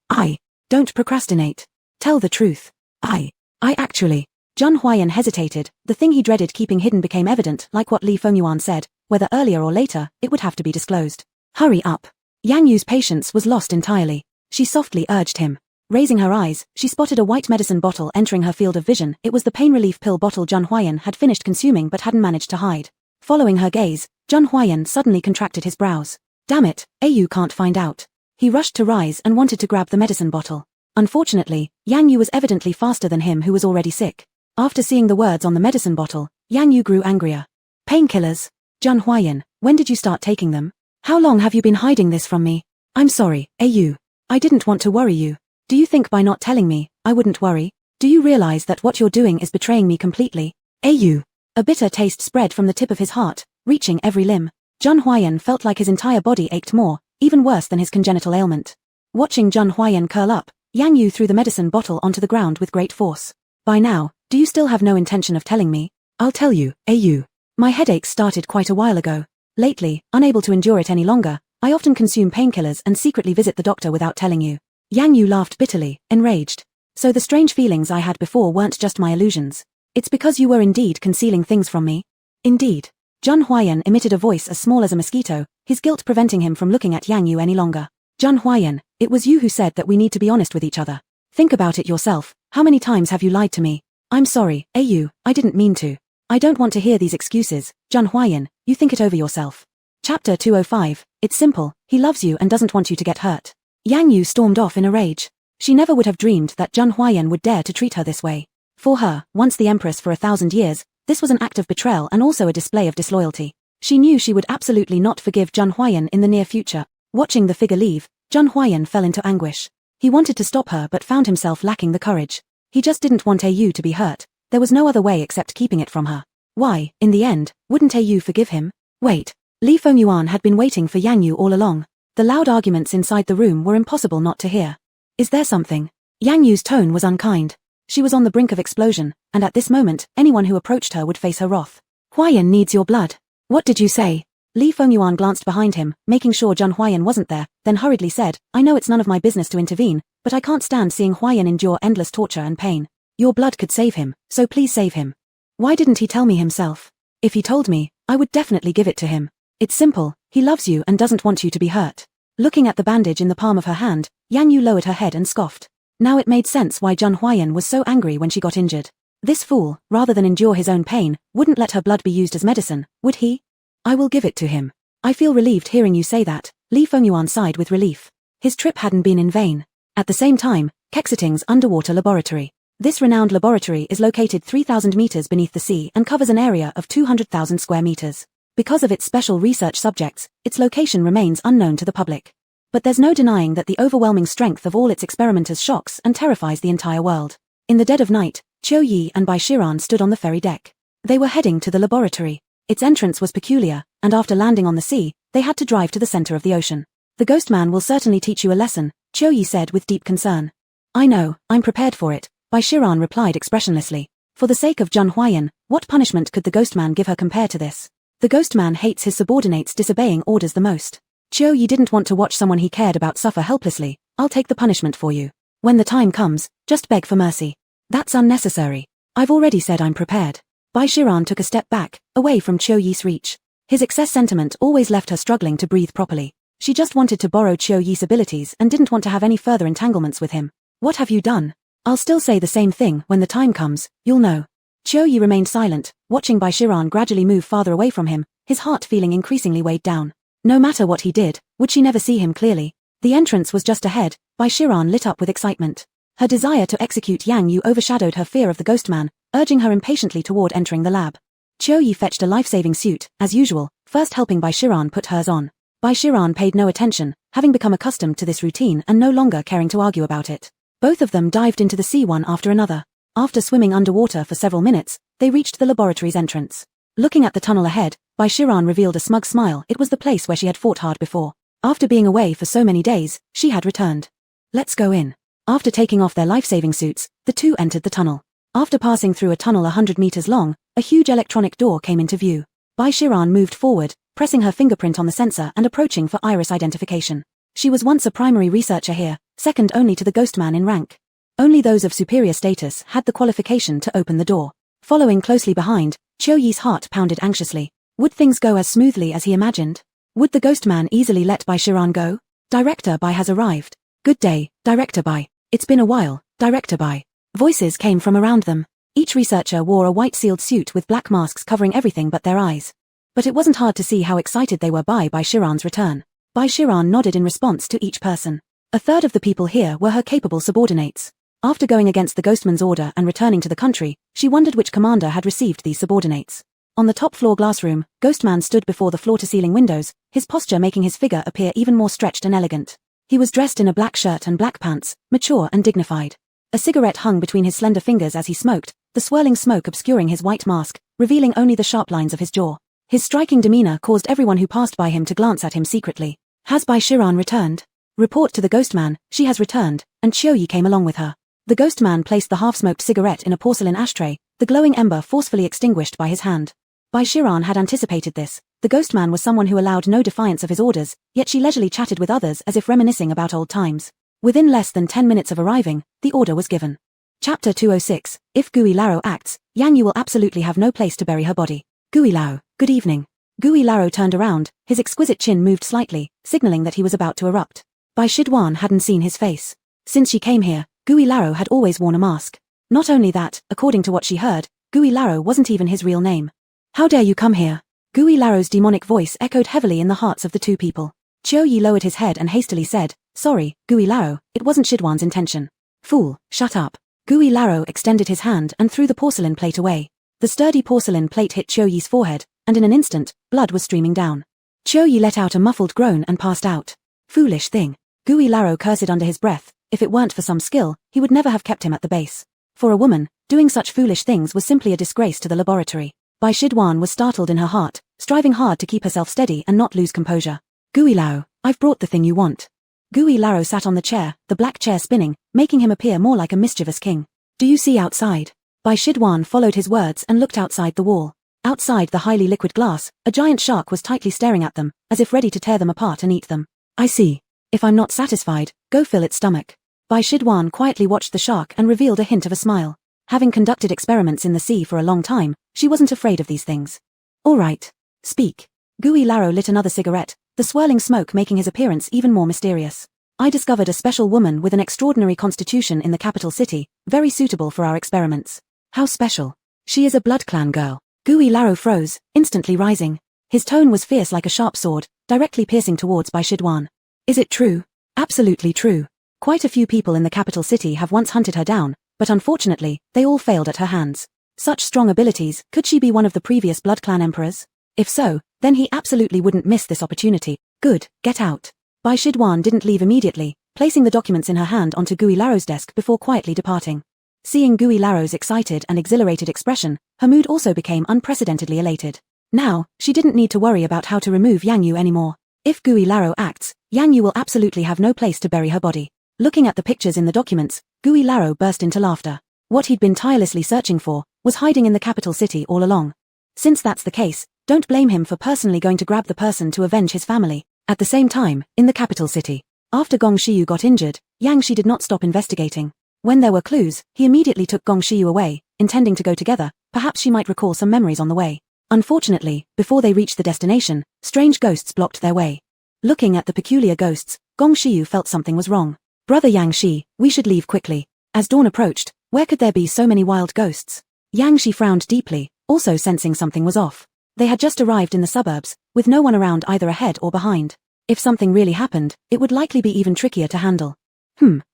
don't procrastinate. Tell the truth. I actually. Zhun Huaiyan hesitated. The thing he dreaded keeping hidden became evident, like what Li Fengyuan said. Whether earlier or later, it would have to be disclosed. Hurry up. Yang Yu's patience was lost entirely. She softly urged him. Raising her eyes, she spotted a white medicine bottle entering her field of vision. It was the pain relief pill bottle Zhun Huaiyan had finished consuming but hadn't managed to hide. Following her gaze, Zhun Huaiyan suddenly contracted his brows. Damn it, Yu can't find out. He rushed to rise and wanted to grab the medicine bottle. Unfortunately, Yang Yu was evidently faster than him who was already sick. After seeing the words on the medicine bottle, Yang Yu grew angrier. Painkillers? Zhun Huaiyan, when did you start taking them? How long have you been hiding this from me? I'm sorry, Yu. I didn't want to worry you. Do you think by not telling me, I wouldn't worry? Do you realize that what you're doing is betraying me completely? Yu. A bitter taste spread from the tip of his heart, reaching every limb. Zhun Huaiyan felt like his entire body ached more, even worse than his congenital ailment. Watching Zhun Huaiyan curl up, Yang Yu threw the medicine bottle onto the ground with great force. By now, do you still have no intention of telling me? I'll tell you, Yu. My headaches started quite a while ago. Lately, unable to endure it any longer, I often consume painkillers and secretly visit the doctor without telling you. Yang Yu laughed bitterly, enraged. So the strange feelings I had before weren't just my illusions. It's because you were indeed concealing things from me. Indeed. Zhun Huaiyan emitted a voice as small as a mosquito, his guilt preventing him from looking at Yang Yu any longer. Zhun Huaiyan, it was you who said that we need to be honest with each other. Think about it yourself. How many times have you lied to me? I'm sorry, Yu, I didn't mean to. I don't want to hear these excuses. Zhun Huaiyan, you think it over yourself. Chapter 205, it's simple, he loves you and doesn't want you to get hurt. Yang Yu stormed off in a rage. She never would have dreamed that Zhun Huaiyan would dare to treat her this way. For her, once the empress for 1,000 years, this was an act of betrayal and also a display of disloyalty. She knew she would absolutely not forgive Zhun Huaiyan in the near future. Watching the figure leave, Zhun Huaiyan fell into anguish. He wanted to stop her but found himself lacking the courage. He just didn't want Yu to be hurt. There was no other way except keeping it from her. Why, in the end, wouldn't Yu forgive him? Wait. Li Fengyuan had been waiting for Yang Yu all along. The loud arguments inside the room were impossible not to hear. Is there something? Yang Yu's tone was unkind. She was on the brink of explosion, and at this moment, anyone who approached her would face her wrath. Huaiyan needs your blood. What did you say? Li Fengyuan glanced behind him, making sure Zhun Huaiyan wasn't there, then hurriedly said, I know it's none of my business to intervene, but I can't stand seeing Huaiyan endure endless torture and pain. Your blood could save him, so please save him. Why didn't he tell me himself? If he told me, I would definitely give it to him. It's simple, he loves you and doesn't want you to be hurt. Looking at the bandage in the palm of her hand, Yang Yu lowered her head and scoffed. Now it made sense why Zhun Huaiyan was so angry when she got injured. This fool, rather than endure his own pain, wouldn't let her blood be used as medicine, would he? I will give it to him. I feel relieved hearing you say that. Li Fengyuan sighed with relief. His trip hadn't been in vain. At the same time, Kexiting's underwater laboratory. This renowned laboratory is located 3,000 meters beneath the sea and covers an area of 200,000 square meters. Because of its special research subjects, its location remains unknown to the public. But there's no denying that the overwhelming strength of all its experimenters shocks and terrifies the entire world. In the dead of night, Qiu Yi and Bai Shiran stood on the ferry deck. They were heading to the laboratory. Its entrance was peculiar, and after landing on the sea, they had to drive to the center of the ocean. The ghost man will certainly teach you a lesson, Qiu Yi said with deep concern. I know, I'm prepared for it, Bai Shiran replied expressionlessly. For the sake of Jun Huayan, what punishment could the ghost man give her compared to this? The ghost man hates his subordinates disobeying orders the most. Qiu Yi didn't want to watch someone he cared about suffer helplessly. I'll take the punishment for you. When the time comes, just beg for mercy. That's unnecessary. I've already said I'm prepared. Bai Shiran took a step back, away from Qiu Yi's reach. His excess sentiment always left her struggling to breathe properly. She just wanted to borrow Qiu Yi's abilities and didn't want to have any further entanglements with him. What have you done? I'll still say the same thing when the time comes, you'll know. Qiu Yi remained silent, watching Bai Shiran gradually move farther away from him, his heart feeling increasingly weighed down. No matter what he did, would she never see him clearly? The entrance was just ahead. Bai Shiran lit up with excitement. Her desire to execute Yang Yu overshadowed her fear of the ghost man, urging her impatiently toward entering the lab. Qiu Yi fetched a life-saving suit, as usual, first helping Bai Shiran put hers on. Bai Shiran paid no attention, having become accustomed to this routine and no longer caring to argue about it. Both of them dived into the sea one after another. After swimming underwater for several minutes, they reached the laboratory's entrance. Looking at the tunnel ahead, Bai Shiran revealed a smug smile. It was the place where she had fought hard before. After being away for so many days, she had returned. Let's go in. After taking off their life-saving suits, the two entered the tunnel. After passing through a tunnel 100 meters long, a huge electronic door came into view. Bai Shiran moved forward, pressing her fingerprint on the sensor and approaching for iris identification. She was once a primary researcher here, second only to the ghost man in rank. Only those of superior status had the qualification to open the door. Following closely behind, Qiu Yi's heart pounded anxiously. Would things go as smoothly as he imagined? Would the ghost man easily let Bai Shiran go? Director Bai has arrived. Good day, Director Bai. It's been a while, Director Bai. Voices came from around them. Each researcher wore a white sealed suit with black masks covering everything but their eyes. But it wasn't hard to see how excited they were by Bai Shiran's return. Bai Shiran nodded in response to each person. A third of the people here were her capable subordinates. After going against the ghostman's order and returning to the country, she wondered which commander had received these subordinates. On the top floor glassroom, Ghostman stood before the floor-to-ceiling windows, his posture making his figure appear even more stretched and elegant. He was dressed in a black shirt and black pants, mature and dignified. A cigarette hung between his slender fingers as he smoked, the swirling smoke obscuring his white mask, revealing only the sharp lines of his jaw. His striking demeanor caused everyone who passed by him to glance at him secretly. Has Bai Shiran returned? Report to the Ghostman, she has returned, and Qiu Yi came along with her. The Ghostman placed the half-smoked cigarette in a porcelain ashtray, the glowing ember forcefully extinguished by his hand. Bai Shiran had anticipated this. The Ghostman was someone who allowed no defiance of his orders, yet she leisurely chatted with others as if reminiscing about old times. Within less than 10 minutes of arriving, the order was given. Chapter 206, If Gui Laro acts, Yang Yu will absolutely have no place to bury her body. Gui Lao, good evening. Gui Laro turned around, his exquisite chin moved slightly, signaling that he was about to erupt. Bai Shiduan hadn't seen his face. Since she came here, Gui Laro had always worn a mask. Not only that, according to what she heard, Gui Laro wasn't even his real name. How dare you come here? Gui Laro's demonic voice echoed heavily in the hearts of the two people. Qiu Yi lowered his head and hastily said, Sorry, Gui Laro, it wasn't Shiduan's intention. Fool, shut up. Gui Laro extended his hand and threw the porcelain plate away. The sturdy porcelain plate hit Qiu Yi's forehead, and in an instant, blood was streaming down. Qiu Yi let out a muffled groan and passed out. Foolish thing. Gui Laro cursed under his breath. If it weren't for some skill, he would never have kept him at the base. For a woman, doing such foolish things was simply a disgrace to the laboratory. Bai Shiduan was startled in her heart, striving hard to keep herself steady and not lose composure. Gui Lao, I've brought the thing you want. Gui Laro sat on the chair, the black chair spinning, making him appear more like a mischievous king. Do you see outside? Bai Shiduan followed his words and looked outside the wall. Outside the highly liquid glass, a giant shark was tightly staring at them, as if ready to tear them apart and eat them. I see. If I'm not satisfied, go fill its stomach. Bai Shiduan quietly watched the shark and revealed a hint of a smile. Having conducted experiments in the sea for a long time, she wasn't afraid of these things. All right. Speak. Gui Laro lit another cigarette, the swirling smoke making his appearance even more mysterious. I discovered a special woman with an extraordinary constitution in the capital city, very suitable for our experiments. How special? She is a blood clan girl. Gui Laro froze, instantly rising. His tone was fierce like a sharp sword, directly piercing towards Bai Shiduan. Is it true? Absolutely true. Quite a few people in the capital city have once hunted her down, but unfortunately, they all failed at her hands. Such strong abilities, could she be one of the previous blood clan emperors? If so, then he absolutely wouldn't miss this opportunity. Good, get out. Bai Shidwan didn't leave immediately, placing the documents in her hand onto Gui Laro's desk before quietly departing. Seeing Gui Laro's excited and exhilarated expression, her mood also became unprecedentedly elated. Now, she didn't need to worry about how to remove Yang Yu anymore. If Gui Laro acts, Yang Yu will absolutely have no place to bury her body. Looking at the pictures in the documents, Gui Laro burst into laughter. What he'd been tirelessly searching for was hiding in the capital city all along. Since that's the case, don't blame him for personally going to grab the person to avenge his family. At the same time, in the capital city, after Gong Shiyu got injured, Yang Shi did not stop investigating. When there were clues, he immediately took Gong Shiyu away, intending to go together. Perhaps she might recall some memories on the way. Unfortunately, before they reached the destination, strange ghosts blocked their way. Looking at the peculiar ghosts, Gong Shiyu felt something was wrong. Brother Yang Shi, we should leave quickly. As dawn approached, where could there be so many wild ghosts? Yang Shi frowned deeply, also sensing something was off. They had just arrived in the suburbs, with no one around either ahead or behind. If something really happened, it would likely be even trickier to handle.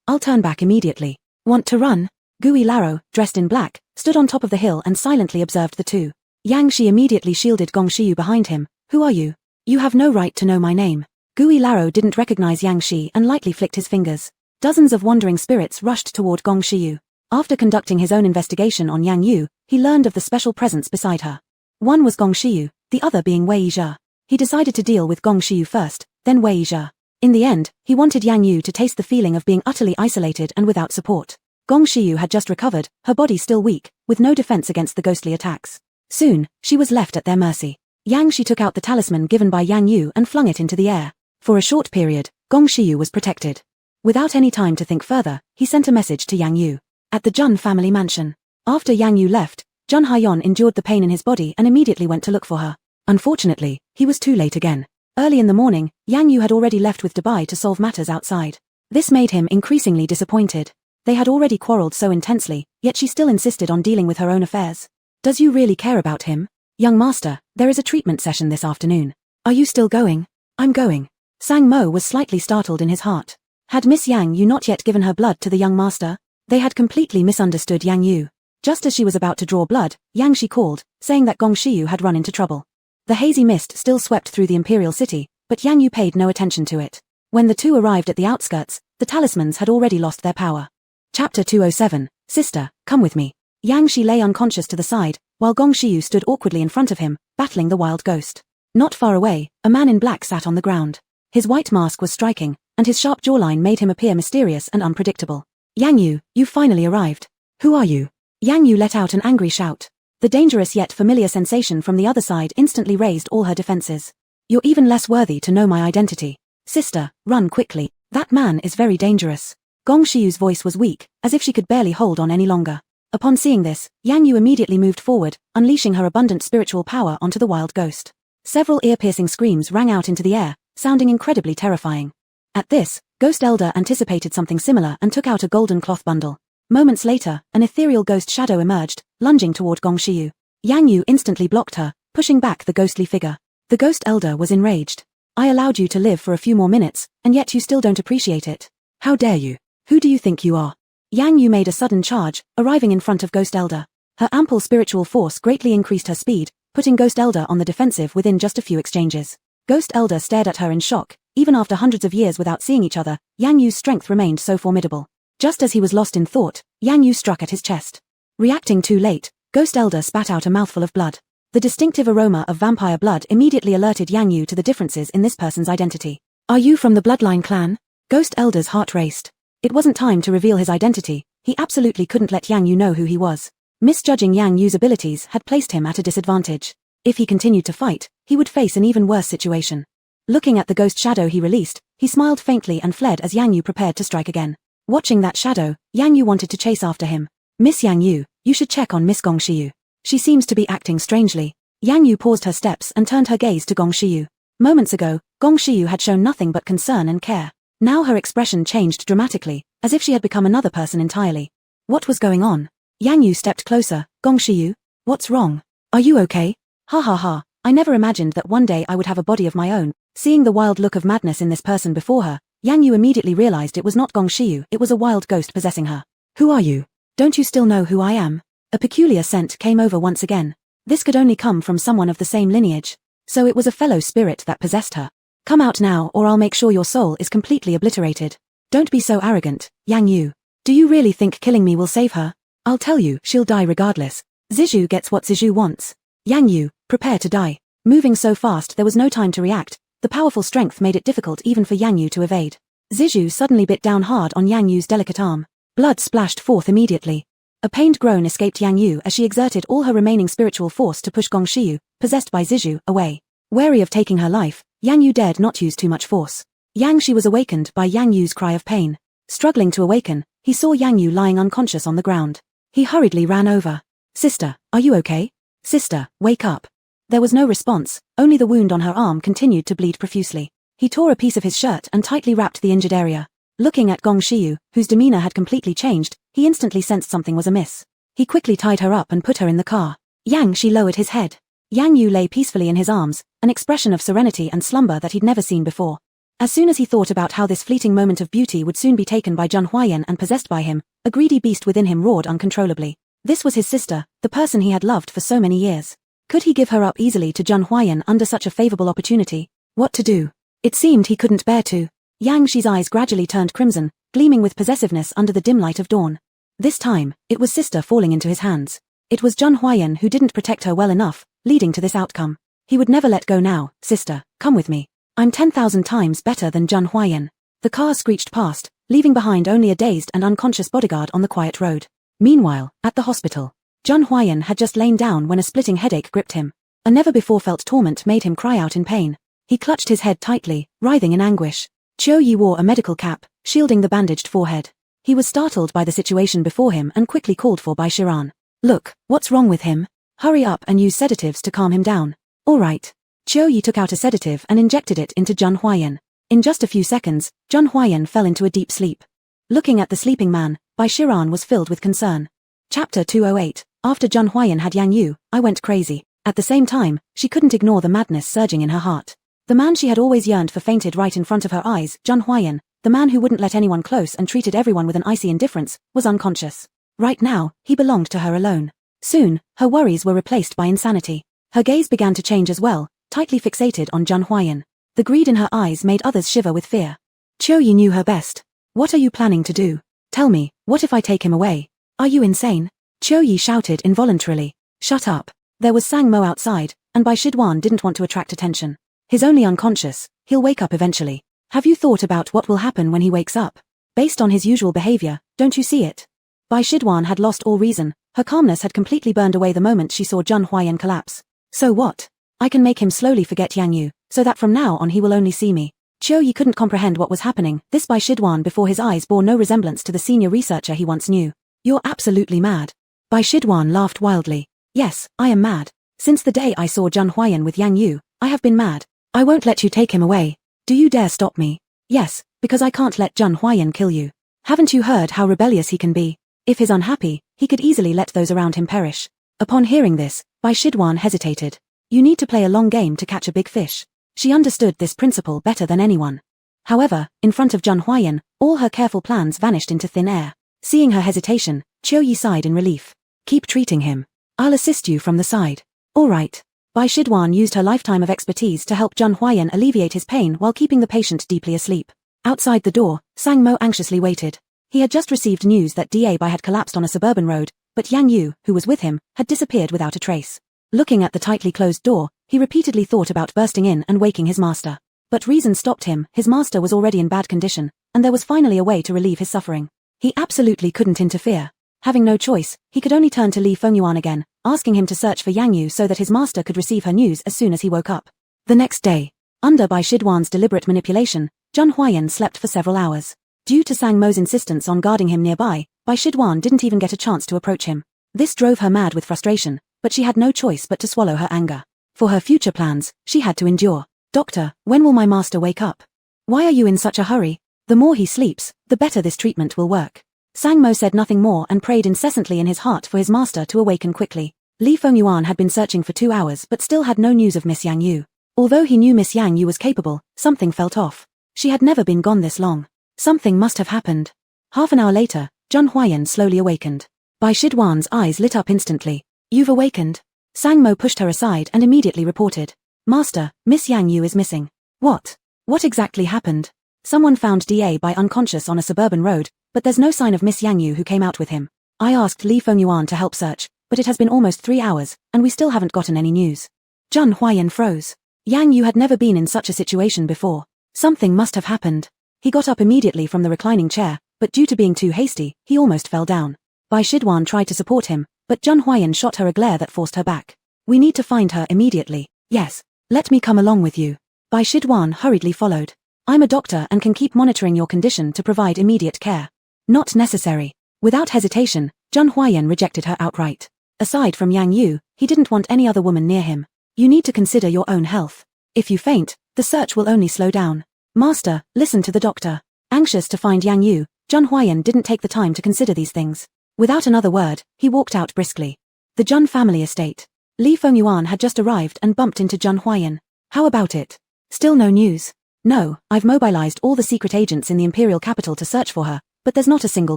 I'll turn back immediately. Want to run? Gui Laro, dressed in black, stood on top of the hill and silently observed the two. Yang Shi immediately shielded Gong Shiyu behind him. Who are you? You have no right to know my name. Gui Laro didn't recognize Yang Shi and lightly flicked his fingers. Dozens of wandering spirits rushed toward Gong Shiyu. After conducting his own investigation on Yang Yu, he learned of the special presence beside her. One was Gong Shiyu, the other being Wei Zhe. He decided to deal with Gong Shiyu first, then Wei Zhe. In the end, he wanted Yang Yu to taste the feeling of being utterly isolated and without support. Gong Shiyu had just recovered, her body still weak, with no defense against the ghostly attacks. Soon, she was left at their mercy. Yang Shi took out the talisman given by Yang Yu and flung it into the air. For a short period, Gong Shiyu was protected. Without any time to think further, he sent a message to Yang Yu. At the Jun family mansion. After Yang Yu left, Jun Haiyan endured the pain in his body and immediately went to look for her. Unfortunately, he was too late again. Early in the morning, Yang Yu had already left with Dubai to solve matters outside. This made him increasingly disappointed. They had already quarreled so intensely, yet she still insisted on dealing with her own affairs. Does you really care about him? Young master, there is a treatment session this afternoon. Are you still going? I'm going. Sang Mo was slightly startled in his heart. Had Miss Yang Yu not yet given her blood to the young master? They had completely misunderstood Yang Yu. Just as she was about to draw blood, Yang Shi called, saying that Gong Shiyu had run into trouble. The hazy mist still swept through the imperial city, but Yang Yu paid no attention to it. When the two arrived at the outskirts, the talismans had already lost their power. Chapter 207, Sister, come with me. Yang Shi lay unconscious to the side, while Gong Shiyu stood awkwardly in front of him, battling the wild ghost. Not far away, a man in black sat on the ground. His white mask was striking, and his sharp jawline made him appear mysterious and unpredictable. Yang Yu, you finally arrived. Who are you? Yang Yu let out an angry shout. The dangerous yet familiar sensation from the other side instantly raised all her defenses. You're even less worthy to know my identity. Sister, run quickly. That man is very dangerous. Gong Shiyu's voice was weak, as if she could barely hold on any longer. Upon seeing this, Yang Yu immediately moved forward, unleashing her abundant spiritual power onto the wild ghost. Several ear-piercing screams rang out into the air, sounding incredibly terrifying. At this, Ghost Elder anticipated something similar and took out a golden cloth bundle. Moments later, an ethereal ghost shadow emerged, lunging toward Gong Shiyu. Yang Yu instantly blocked her, pushing back the ghostly figure. The Ghost Elder was enraged. I allowed you to live for a few more minutes, and yet you still don't appreciate it. How dare you? Who do you think you are? Yang Yu made a sudden charge, arriving in front of Ghost Elder. Her ample spiritual force greatly increased her speed, putting Ghost Elder on the defensive within just a few exchanges. Ghost Elder stared at her in shock. Even after hundreds of years without seeing each other, Yang Yu's strength remained so formidable. Just as he was lost in thought, Yang Yu struck at his chest. Reacting too late, Ghost Elder spat out a mouthful of blood. The distinctive aroma of vampire blood immediately alerted Yang Yu to the differences in this person's identity. Are you from the Bloodline clan? Ghost Elder's heart raced. It wasn't time to reveal his identity. He absolutely couldn't let Yang Yu know who he was. Misjudging Yang Yu's abilities had placed him at a disadvantage. If he continued to fight, he would face an even worse situation. Looking at the ghost shadow he released, he smiled faintly and fled as Yang Yu prepared to strike again. Watching that shadow, Yang Yu wanted to chase after him. Miss Yang Yu, you should check on Miss Gong Shiyu. She seems to be acting strangely. Yang Yu paused her steps and turned her gaze to Gong Shiyu. Moments ago, Gong Shiyu had shown nothing but concern and care. Now her expression changed dramatically, as if she had become another person entirely. What was going on? Yang Yu stepped closer. Gong Shiyu, what's wrong? Are you okay? Ha ha ha, I never imagined that one day I would have a body of my own. Seeing the wild look of madness in this person before her, Yang Yu immediately realized it was not Gong Shiyu, it was a wild ghost possessing her. Who are you? Don't you still know who I am? A peculiar scent came over once again. This could only come from someone of the same lineage. So it was a fellow spirit that possessed her. Come out now or I'll make sure your soul is completely obliterated. Don't be so arrogant, Yang Yu. Do you really think killing me will save her? I'll tell you, she'll die regardless. Zizhu gets what Zizhu wants. Yang Yu, prepare to die. Moving so fast there was no time to react. The powerful strength made it difficult even for Yang Yu to evade. Zizhu suddenly bit down hard on Yang Yu's delicate arm. Blood splashed forth immediately. A pained groan escaped Yang Yu as she exerted all her remaining spiritual force to push Gongshiyu, possessed by Zizhu, away. Wary of taking her life, Yang Yu dared not use too much force. Yang Shi was awakened by Yang Yu's cry of pain. Struggling to awaken, he saw Yang Yu lying unconscious on the ground. He hurriedly ran over. Sister, are you okay? Sister, wake up. There was no response, only the wound on her arm continued to bleed profusely. He tore a piece of his shirt and tightly wrapped the injured area. Looking at Gongshiyu, whose demeanor had completely changed, he instantly sensed something was amiss. He quickly tied her up and put her in the car. Yang Shi lowered his head. Yang Yu lay peacefully in his arms, an expression of serenity and slumber that he'd never seen before. As soon as he thought about how this fleeting moment of beauty would soon be taken by Zhen Huayan and possessed by him, a greedy beast within him roared uncontrollably. This was his sister, the person he had loved for so many years. Could he give her up easily to Zhen Huayan under such a favorable opportunity? What to do? It seemed he couldn't bear to. Yang Shi's eyes gradually turned crimson, gleaming with possessiveness under the dim light of dawn. This time, it was sister falling into his hands. It was Zhen Huayan who didn't protect her well enough, leading to this outcome. He would never let go now. Sister, come with me. I'm 10,000 times better than Zhen Huayan. The car screeched past, leaving behind only a dazed and unconscious bodyguard on the quiet road. Meanwhile, at the hospital, Zhen Huayan had just lain down when a splitting headache gripped him. A never-before-felt torment made him cry out in pain. He clutched his head tightly, writhing in anguish. Qiu Yi wore a medical cap, shielding the bandaged forehead. He was startled by the situation before him and quickly called for Bai Shiran. Look, what's wrong with him? Hurry up and use sedatives to calm him down. All right. Qiu Yi took out a sedative and injected it into Zhen Huayan. In just a few seconds, Zhen Huayan fell into a deep sleep. Looking at the sleeping man, Bai Shiran was filled with concern. Chapter 208. After Zhen Huayan had Yang Yu, I went crazy. At the same time, she couldn't ignore the madness surging in her heart. The man she had always yearned for fainted right in front of her eyes. Zhen Huayan, the man who wouldn't let anyone close and treated everyone with an icy indifference, was unconscious. Right now, he belonged to her alone. Soon, her worries were replaced by insanity. Her gaze began to change as well, tightly fixated on Zhen Huayan. The greed in her eyes made others shiver with fear. Qiu Yi knew her best. What are you planning to do? Tell me, what if I take him away? Are you insane? Qiu Yi shouted involuntarily. Shut up. There was Sang Mo outside, and Bai Shidwan didn't want to attract attention. He's only unconscious, he'll wake up eventually. Have you thought about what will happen when he wakes up? Based on his usual behavior, don't you see it? Bai Shidwan had lost all reason, her calmness had completely burned away the moment she saw Zhen Huayan collapse. So what? I can make him slowly forget Yang Yu, so that from now on he will only see me. Qiu Yi couldn't comprehend what was happening. This Bai Shidwan before his eyes bore no resemblance to the senior researcher he once knew. You're absolutely mad. Bai Shidwan laughed wildly. Yes, I am mad. Since the day I saw Zhen Huayan with Yang Yu, I have been mad. I won't let you take him away. Do you dare stop me? Yes, because I can't let Zhen Huayan kill you. Haven't you heard how rebellious he can be? If he's unhappy, he could easily let those around him perish. Upon hearing this, Bai Shidwan hesitated. You need to play a long game to catch a big fish. She understood this principle better than anyone. However, in front of Zhen Huayan, all her careful plans vanished into thin air. Seeing her hesitation, Qiu Yi sighed in relief. Keep treating him. I'll assist you from the side. All right. Bai Shidwan used her lifetime of expertise to help Zhen Huayan alleviate his pain while keeping the patient deeply asleep. Outside the door, Sang Mo anxiously waited. He had just received news that Bai had collapsed on a suburban road, but Yang Yu, who was with him, had disappeared without a trace. Looking at the tightly closed door, he repeatedly thought about bursting in and waking his master. But reason stopped him. His master was already in bad condition, and there was finally a way to relieve his suffering. He absolutely couldn't interfere. Having no choice, he could only turn to Li Fengyuan again, asking him to search for Yang Yu so that his master could receive her news as soon as he woke up. The next day, under Bai Shidwan's deliberate manipulation, Zhen Huayan slept for several hours. Due to Sang Mo's insistence on guarding him nearby, Bai Shidwan didn't even get a chance to approach him. This drove her mad with frustration, but she had no choice but to swallow her anger. For her future plans, she had to endure. Doctor, when will my master wake up? Why are you in such a hurry? The more he sleeps, the better this treatment will work. Sang Mo said nothing more and prayed incessantly in his heart for his master to awaken quickly. Li Fengyuan had been searching for 2 hours but still had no news of Miss Yang Yu. Although he knew Miss Yang Yu was capable, something felt off. She had never been gone this long. Something must have happened. Half an hour later, Zhen Huayan slowly awakened. Bai Shidwan's eyes lit up instantly. You've awakened. Sang Mo pushed her aside and immediately reported. Master, Miss Yang Yu is missing. What? What exactly happened? Someone found Da by unconscious on a suburban road, but there's no sign of Miss Yang Yu who came out with him. I asked Li Fengyuan to help search, but it has been almost 3 hours, and we still haven't gotten any news. Zhang Huayan froze. Yang Yu had never been in such a situation before. Something must have happened. He got up immediately from the reclining chair, but due to being too hasty, he almost fell down. Bai Shidwan tried to support him, but Zhang Huayan shot her a glare that forced her back. We need to find her immediately. Yes. Let me come along with you. Bai Shidwan hurriedly followed. I'm a doctor and can keep monitoring your condition to provide immediate care. Not necessary. Without hesitation, Zhang Huayan rejected her outright. Aside from Yang Yu, he didn't want any other woman near him. You need to consider your own health. If you faint, the search will only slow down. Master, listen to the doctor. Anxious to find Yang Yu, Zhang Huayan didn't take the time to consider these things. Without another word, he walked out briskly. The Zhang family estate. Li Fengyuan had just arrived and bumped into Zhang Huayan. How about it? Still no news? No, I've mobilized all the secret agents in the imperial capital to search for her, but there's not a single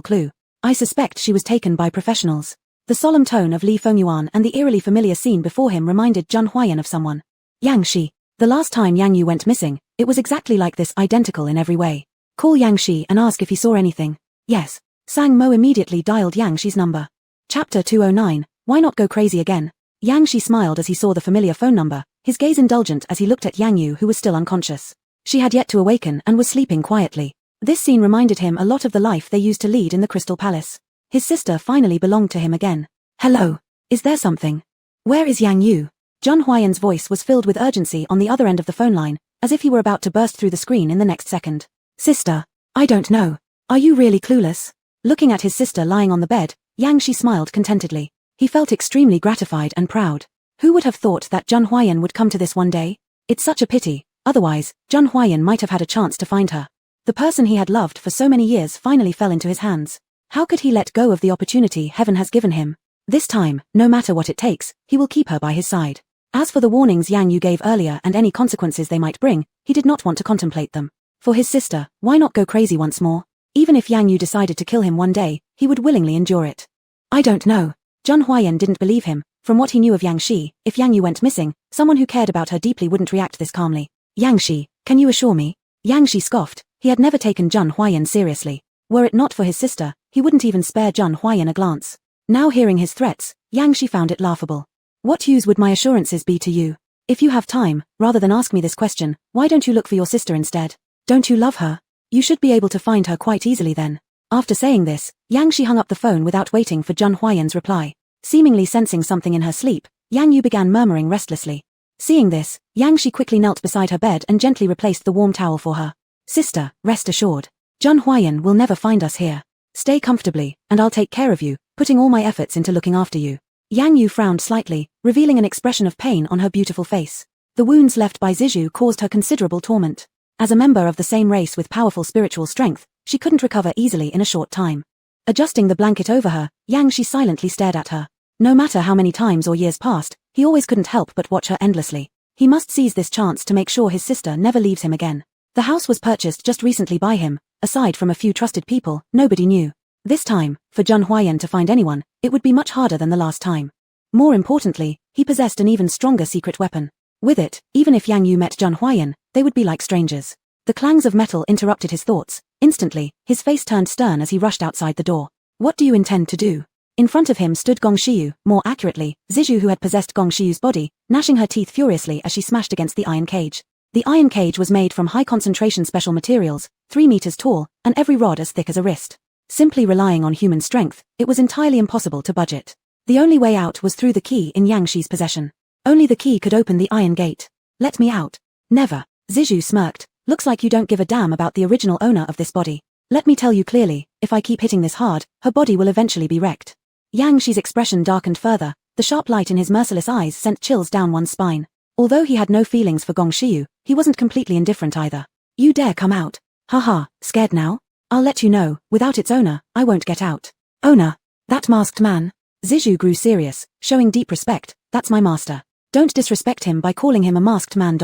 clue. I suspect she was taken by professionals. The solemn tone of Li Fengyuan and the eerily familiar scene before him reminded Zhang Huayan of someone. Yang Shi. The last time Yang Yu went missing, it was exactly like this, identical in every way. Call Yang Shi and ask if he saw anything. Yes. Sang Mo immediately dialed Yang Shi's number. Chapter 209, Why Not Go Crazy Again? Yang Shi smiled as he saw the familiar phone number, his gaze indulgent as he looked at Yang Yu, who was still unconscious. She had yet to awaken and was sleeping quietly. This scene reminded him a lot of the life they used to lead in the Crystal Palace. His sister finally belonged to him again. Hello. Is there something? Where is Yang Yu? Zhang Huayan's voice was filled with urgency on the other end of the phone line, as if he were about to burst through the screen in the next second. Sister. I don't know. Are you really clueless? Looking at his sister lying on the bed, Yang Shi smiled contentedly. He felt extremely gratified and proud. Who would have thought that Zhang Huayan would come to this one day? It's such a pity, otherwise, Zhang Huayan might have had a chance to find her. The person he had loved for so many years finally fell into his hands. How could he let go of the opportunity heaven has given him? This time, no matter what it takes, he will keep her by his side. As for the warnings Yang Yu gave earlier and any consequences they might bring, he did not want to contemplate them. For his sister, why not go crazy once more? Even if Yang Yu decided to kill him one day, he would willingly endure it. I don't know. Zhang Huayan didn't believe him. From what he knew of Yang Shi, if Yang Yu went missing, someone who cared about her deeply wouldn't react this calmly. Yang Shi, can you assure me? Yang Shi scoffed. He had never taken Zhang Huayan seriously. Were it not for his sister, he wouldn't even spare Zhang Huayan a glance. Now hearing his threats, Yang Shi found it laughable. What use would my assurances be to you? If you have time, rather than ask me this question, why don't you look for your sister instead? Don't you love her? You should be able to find her quite easily then. After saying this, Yang Shi hung up the phone without waiting for Zhang Huayan's reply. Seemingly sensing something in her sleep, Yang Yu began murmuring restlessly. Seeing this, Yang Shi quickly knelt beside her bed and gently replaced the warm towel for her. Sister, rest assured. Zhang Huayan will never find us here. Stay comfortably, and I'll take care of you, putting all my efforts into looking after you. Yang Yu frowned slightly, revealing an expression of pain on her beautiful face. The wounds left by Zizhu caused her considerable torment. As a member of the same race with powerful spiritual strength, she couldn't recover easily in a short time. Adjusting the blanket over her, Yang Shi silently stared at her. No matter how many times or years passed, he always couldn't help but watch her endlessly. He must seize this chance to make sure his sister never leaves him again. The house was purchased just recently by him. Aside from a few trusted people, nobody knew. This time, for Zhang Huayan to find anyone, it would be much harder than the last time. More importantly, he possessed an even stronger secret weapon. With it, even if Yang Yu met Zhang Huayan, they would be like strangers. The clangs of metal interrupted his thoughts. Instantly, his face turned stern as he rushed outside the door. What do you intend to do? In front of him stood Gong Xiu, more accurately, Zizhu, who had possessed Gong Xiu's body, gnashing her teeth furiously as she smashed against the iron cage. The iron cage was made from high-concentration special materials, 3 meters tall, and every rod as thick as a wrist. Simply relying on human strength, it was entirely impossible to budge it. The only way out was through the key in Yang Shi's possession. Only the key could open the iron gate. Let me out. Never. Zizhu smirked. Looks like you don't give a damn about the original owner of this body. Let me tell you clearly, if I keep hitting this hard, her body will eventually be wrecked. Yang Shi's expression darkened further. The sharp light in his merciless eyes sent chills down one's spine. Although he had no feelings for Gong Xiu, he wasn't completely indifferent either. You dare come out? Haha, scared now? I'll let you know, without its owner, I won't get out. Owner? That masked man? Zizhu grew serious, showing deep respect. That's my master. Don't disrespect him by calling him a masked man.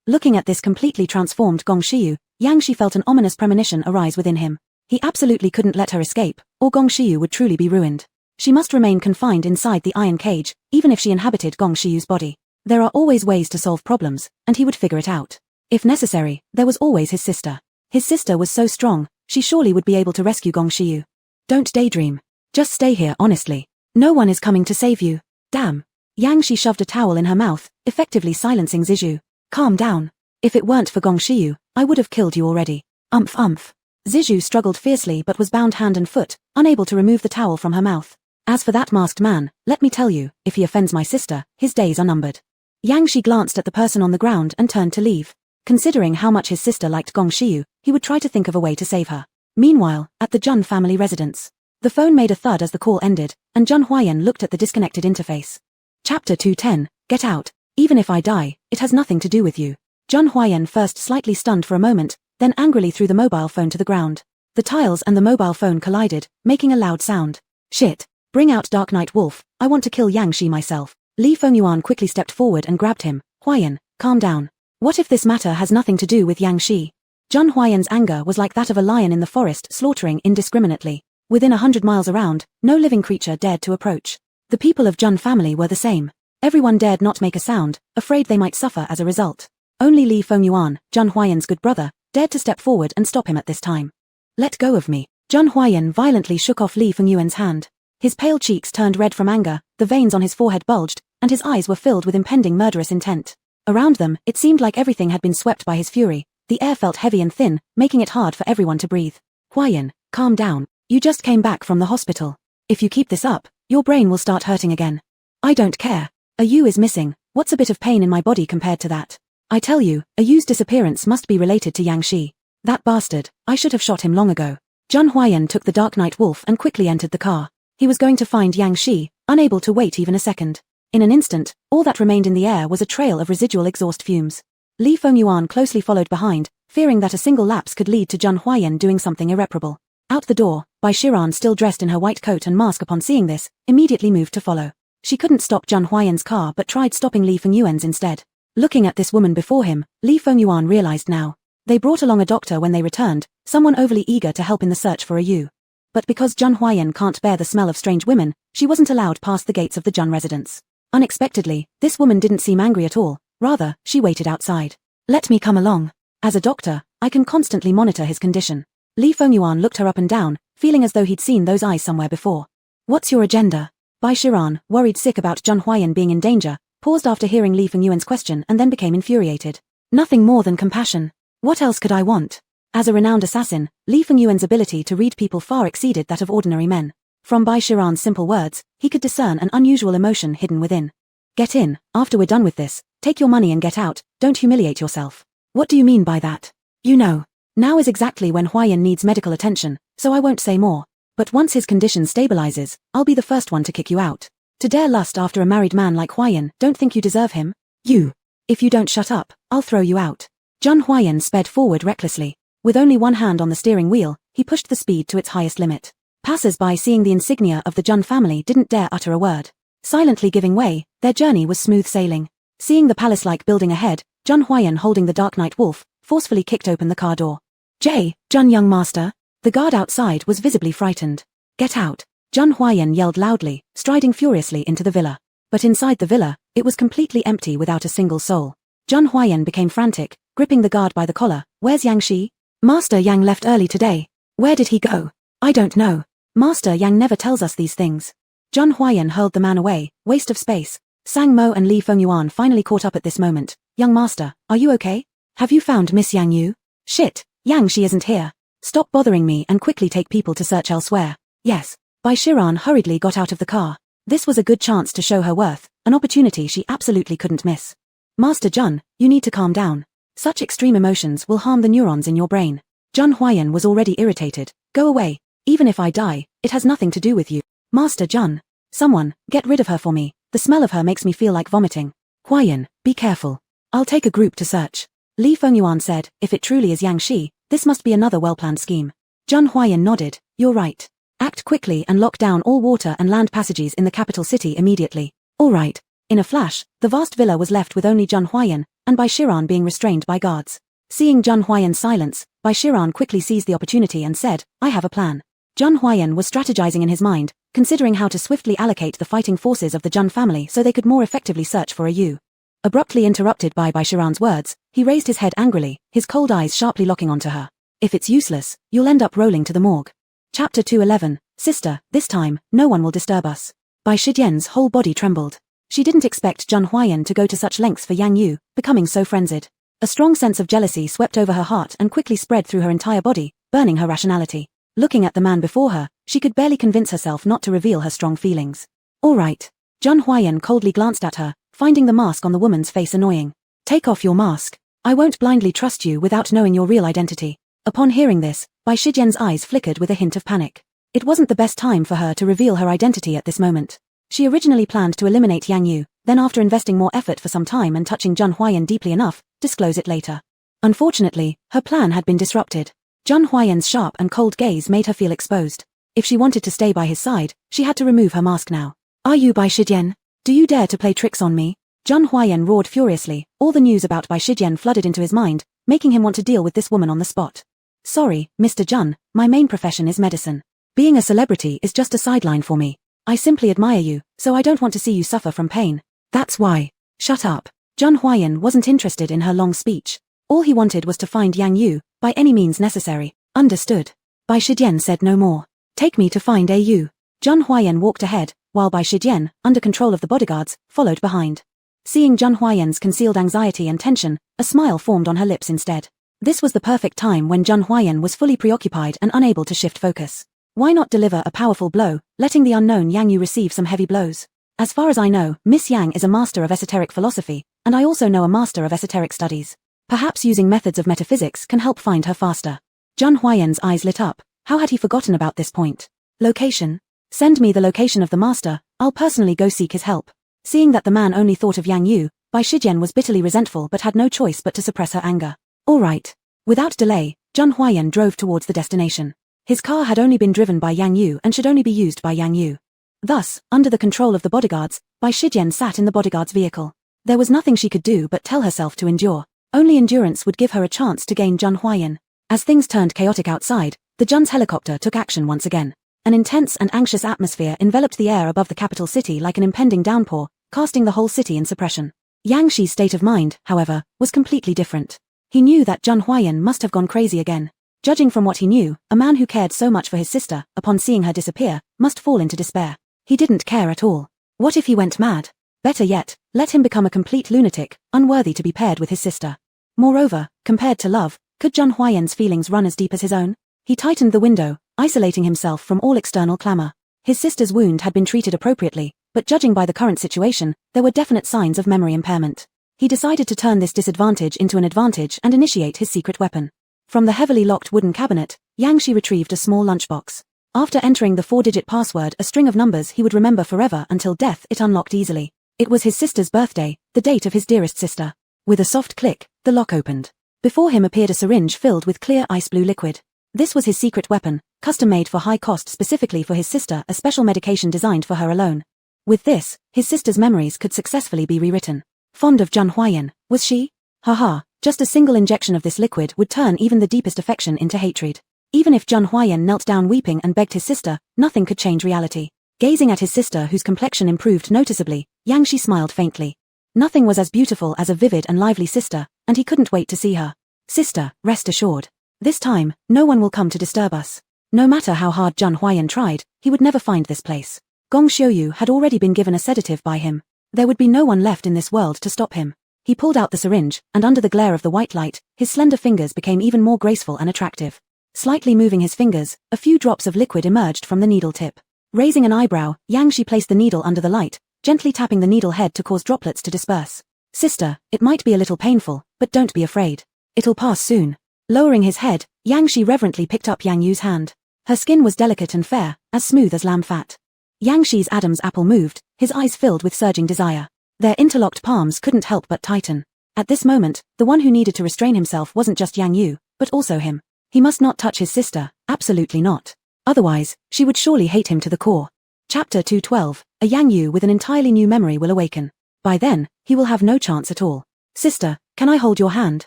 Looking at this completely transformed Gong Xiu, Yang Shi felt an ominous premonition arise within him. He absolutely couldn't let her escape, or Gong Xiu would truly be ruined. She must remain confined inside the iron cage, even if she inhabited Gong Xiu's body. There are always ways to solve problems, and he would figure it out. If necessary, there was always his sister. His sister was so strong, she surely would be able to rescue Gong Xiu. Don't daydream. Just stay here honestly. No one is coming to save you. Damn. Yang Shi shoved a towel in her mouth, effectively silencing Zizhu. Calm down. If it weren't for Gong Xiu, I would have killed you already. Umph. Zizhu struggled fiercely but was bound hand and foot, unable to remove the towel from her mouth. As for that masked man, let me tell you, if he offends my sister, his days are numbered. Yang Shi glanced at the person on the ground and turned to leave. Considering how much his sister liked Gong Xiu, he would try to think of a way to save her. Meanwhile, at the Jun family residence, the phone made a thud as the call ended, and Jun Huayan looked at the disconnected interface. Chapter 210, Get Out. Even if I die, it has nothing to do with you. Jun Huayan first slightly stunned for a moment, then angrily threw the mobile phone to the ground. The tiles and the mobile phone collided, making a loud sound. Shit. Bring out Dark Knight Wolf, I want to kill Yang Shi myself. Li Fengyuan quickly stepped forward and grabbed him. Huayan, calm down. What if this matter has nothing to do with Yang Shi? Jun Huayan's anger was like that of a lion in the forest slaughtering indiscriminately. Within 100 miles around, no living creature dared to approach. The people of Jun family were the same. Everyone dared not make a sound, afraid they might suffer as a result. Only Li Fengyuan, Jun Huayan's good brother, dared to step forward and stop him at this time. Let go of me. Jun Huayan violently shook off Li Fengyuan's hand. His pale cheeks turned red from anger, the veins on his forehead bulged, and his eyes were filled with impending murderous intent. Around them, it seemed like everything had been swept by his fury. The air felt heavy and thin, making it hard for everyone to breathe. Huayan, calm down. You just came back from the hospital. If you keep this up, your brain will start hurting again. I don't care. A Yu is missing. What's a bit of pain in my body compared to that? I tell you, a Yu's disappearance must be related to Yang Shi. That bastard, I should have shot him long ago. Jun Huayan took the Dark Knight Wolf and quickly entered the car. He was going to find Yang Shi, unable to wait even a second. In an instant, all that remained in the air was a trail of residual exhaust fumes. Li Fengyuan closely followed behind, fearing that a single lapse could lead to Jun Huayan doing something irreparable. Out the door, Bai Shiran, still dressed in her white coat and mask, upon seeing this, immediately moved to follow. She couldn't stop Jun Huayan's car but tried stopping Li Fengyuan's instead. Looking at this woman before him, Li Fengyuan realized now. They brought along a doctor when they returned, someone overly eager to help in the search for a Yu. But because Jun Huayan can't bear the smell of strange women, she wasn't allowed past the gates of the Jun residence. Unexpectedly, this woman didn't seem angry at all, rather, she waited outside. Let me come along. As a doctor, I can constantly monitor his condition. Li Fengyuan looked her up and down, feeling as though he'd seen those eyes somewhere before. What's your agenda? Bai Shiran, worried sick about Jun Huayan being in danger, paused after hearing Li Fengyuan's question and then became infuriated. Nothing more than compassion. What else could I want? As a renowned assassin, Li Fengyuan's ability to read people far exceeded that of ordinary men. From Bai Shiran's simple words, he could discern an unusual emotion hidden within. Get in, after we're done with this, take your money and get out, don't humiliate yourself. What do you mean by that? You know, now is exactly when Huayan needs medical attention, so I won't say more. But once his condition stabilizes, I'll be the first one to kick you out. To dare lust after a married man like Huayan, don't think you deserve him? You. If you don't shut up, I'll throw you out. Jun Huayan sped forward recklessly. With only one hand on the steering wheel, he pushed the speed to its highest limit. Passers-by seeing the insignia of the Jun family didn't dare utter a word. Silently giving way, their journey was smooth sailing. Seeing the palace-like building ahead, Jun Huayan, holding the Dark Knight Wolf, forcefully kicked open the car door. Jun young master. The guard outside was visibly frightened. Get out. Jun Huayan yelled loudly, striding furiously into the villa. But inside the villa, it was completely empty without a single soul. Jun Huayan became frantic, gripping the guard by the collar. Where's Yang Shi? Master Yang left early today. Where did he go? I don't know. Master Yang never tells us these things. Jun Huayan hurled the man away, waste of space. Sang Mo and Li Fengyuan finally caught up at this moment. Young master, are you okay? Have you found Miss Yang Yu? Shit, Yang Shi isn't here. Stop bothering me and quickly take people to search elsewhere. Yes. Bai Shiran hurriedly got out of the car. This was a good chance to show her worth, an opportunity she absolutely couldn't miss. Master Jun, you need to calm down. Such extreme emotions will harm the neurons in your brain. Jun Huayan was already irritated. Go away. Even if I die, it has nothing to do with you. Master Jun. Someone, get rid of her for me. The smell of her makes me feel like vomiting. Huayan, be careful. I'll take a group to search. Li Fengyuan said, if it truly is Yang Shi, this must be another well-planned scheme. Jun Huayan nodded. You're right. Act quickly and lock down all water and land passages in the capital city immediately. All right. In a flash, the vast villa was left with only Jun Huayan, and Bai Shiran being restrained by guards. Seeing Jun Huayan's silence, Bai Shiran quickly seized the opportunity and said, I have a plan. Jun Huayan was strategizing in his mind, considering how to swiftly allocate the fighting forces of the Jun family so they could more effectively search for a Yu. Abruptly interrupted by Bai Shiran's words, He raised his head angrily, his cold eyes sharply locking onto her. If it's useless, you'll end up rolling to the morgue. Chapter 211, Sister, this time, no one will disturb us. Bai Shijian's whole body trembled. She didn't expect Zhang Huayan to go to such lengths for Yang Yu, becoming so frenzied. A strong sense of jealousy swept over her heart and quickly spread through her entire body, burning her rationality. Looking at the man before her, she could barely convince herself not to reveal her strong feelings. All right. Zhang Huayan coldly glanced at her, finding the mask on the woman's face annoying. Take off your mask. I won't blindly trust you without knowing your real identity. Upon hearing this, Bai Shijian's eyes flickered with a hint of panic. It wasn't the best time for her to reveal her identity at this moment. She originally planned to eliminate Yang Yu, then after investing more effort for some time and touching Zhang Huayan deeply enough, disclose it later. Unfortunately, her plan had been disrupted. Zhang Huayan's sharp and cold gaze made her feel exposed. If she wanted to stay by his side, she had to remove her mask now. Are you Bai Shijian? Do you dare to play tricks on me? Zhang Huayan roared furiously. All the news about Bai Shijian flooded into his mind, making him want to deal with this woman on the spot. Sorry, Mr. Zhang, my main profession is medicine. Being a celebrity is just a sideline for me. I simply admire you, so I don't want to see you suffer from pain. That's why. Shut up. Zhang Huayan wasn't interested in her long speech. All he wanted was to find Yang Yu, by any means necessary. Understood. Bai Shijian said no more. Take me to find Yu. Zhang Huayan walked ahead, while Bai Shijian, under control of the bodyguards, followed behind. Seeing Zhang Huayan's concealed anxiety and tension, a smile formed on her lips instead. This was the perfect time when Zhang Huayan was fully preoccupied and unable to shift focus. Why not deliver a powerful blow, letting the unknown Yang Yu receive some heavy blows? As far as I know, Miss Yang is a master of esoteric philosophy, and I also know a master of esoteric studies. Perhaps using methods of metaphysics can help find her faster. Zhang Huayan's eyes lit up. How had he forgotten about this point? Location? Send me the location of the master, I'll personally go seek his help. Seeing that the man only thought of Yang Yu, Bai Shijian was bitterly resentful but had no choice but to suppress her anger. All right. Without delay, Zhang Huayan drove towards the destination. His car had only been driven by Yang Yu and should only be used by Yang Yu. Thus, under the control of the bodyguards, Bai Shijian sat in the bodyguard's vehicle. There was nothing she could do but tell herself to endure. Only endurance would give her a chance to gain Zhang Huayan. As things turned chaotic outside, the Zhan's helicopter took action once again. An intense and anxious atmosphere enveloped the air above the capital city like an impending downpour, casting the whole city in suppression. Yang Shi's state of mind, however, was completely different. He knew that Zhang Huayan must have gone crazy again. Judging from what he knew, a man who cared so much for his sister, upon seeing her disappear, must fall into despair. He didn't care at all. What if he went mad? Better yet, let him become a complete lunatic, unworthy to be paired with his sister. Moreover, compared to love, could Zhang Huayan's feelings run as deep as his own? He tightened the window, isolating himself from all external clamor. His sister's wound had been treated appropriately, but judging by the current situation, there were definite signs of memory impairment. He decided to turn this disadvantage into an advantage and initiate his secret weapon. From the heavily locked wooden cabinet, Yang Shi retrieved a small lunchbox. After entering the 4-digit password, a string of numbers he would remember forever until death, it unlocked easily. It was his sister's birthday, the date of his dearest sister. With a soft click, the lock opened. Before him appeared a syringe filled with clear ice blue liquid. This was his secret weapon, custom-made for high cost specifically for his sister, a special medication designed for her alone. With this, his sister's memories could successfully be rewritten. Fond of Zhang Huayan, was she? Haha, just a single injection of this liquid would turn even the deepest affection into hatred. Even if Zhang Huayan knelt down weeping and begged his sister, nothing could change reality. Gazing at his sister whose complexion improved noticeably, Yang Shi smiled faintly. Nothing was as beautiful as a vivid and lively sister, and he couldn't wait to see her. Sister, rest assured. This time, no one will come to disturb us. No matter how hard Zhang Huayan tried, he would never find this place. Gong Xiuyu had already been given a sedative by him. There would be no one left in this world to stop him. He pulled out the syringe, and under the glare of the white light, his slender fingers became even more graceful and attractive. Slightly moving his fingers, a few drops of liquid emerged from the needle tip. Raising an eyebrow, Yang Shi placed the needle under the light, gently tapping the needle head to cause droplets to disperse. Sister, it might be a little painful, but don't be afraid. It'll pass soon. Lowering his head, Yang Shi reverently picked up Yang Yu's hand. Her skin was delicate and fair, as smooth as lamb fat. Yang Shi's Adam's apple moved, his eyes filled with surging desire. Their interlocked palms couldn't help but tighten. At this moment, the one who needed to restrain himself wasn't just Yang Yu, but also him. He must not touch his sister, absolutely not. Otherwise, she would surely hate him to the core. Chapter 212, a Yang Yu with an entirely new memory will awaken. By then, he will have no chance at all. Sister, can I hold your hand?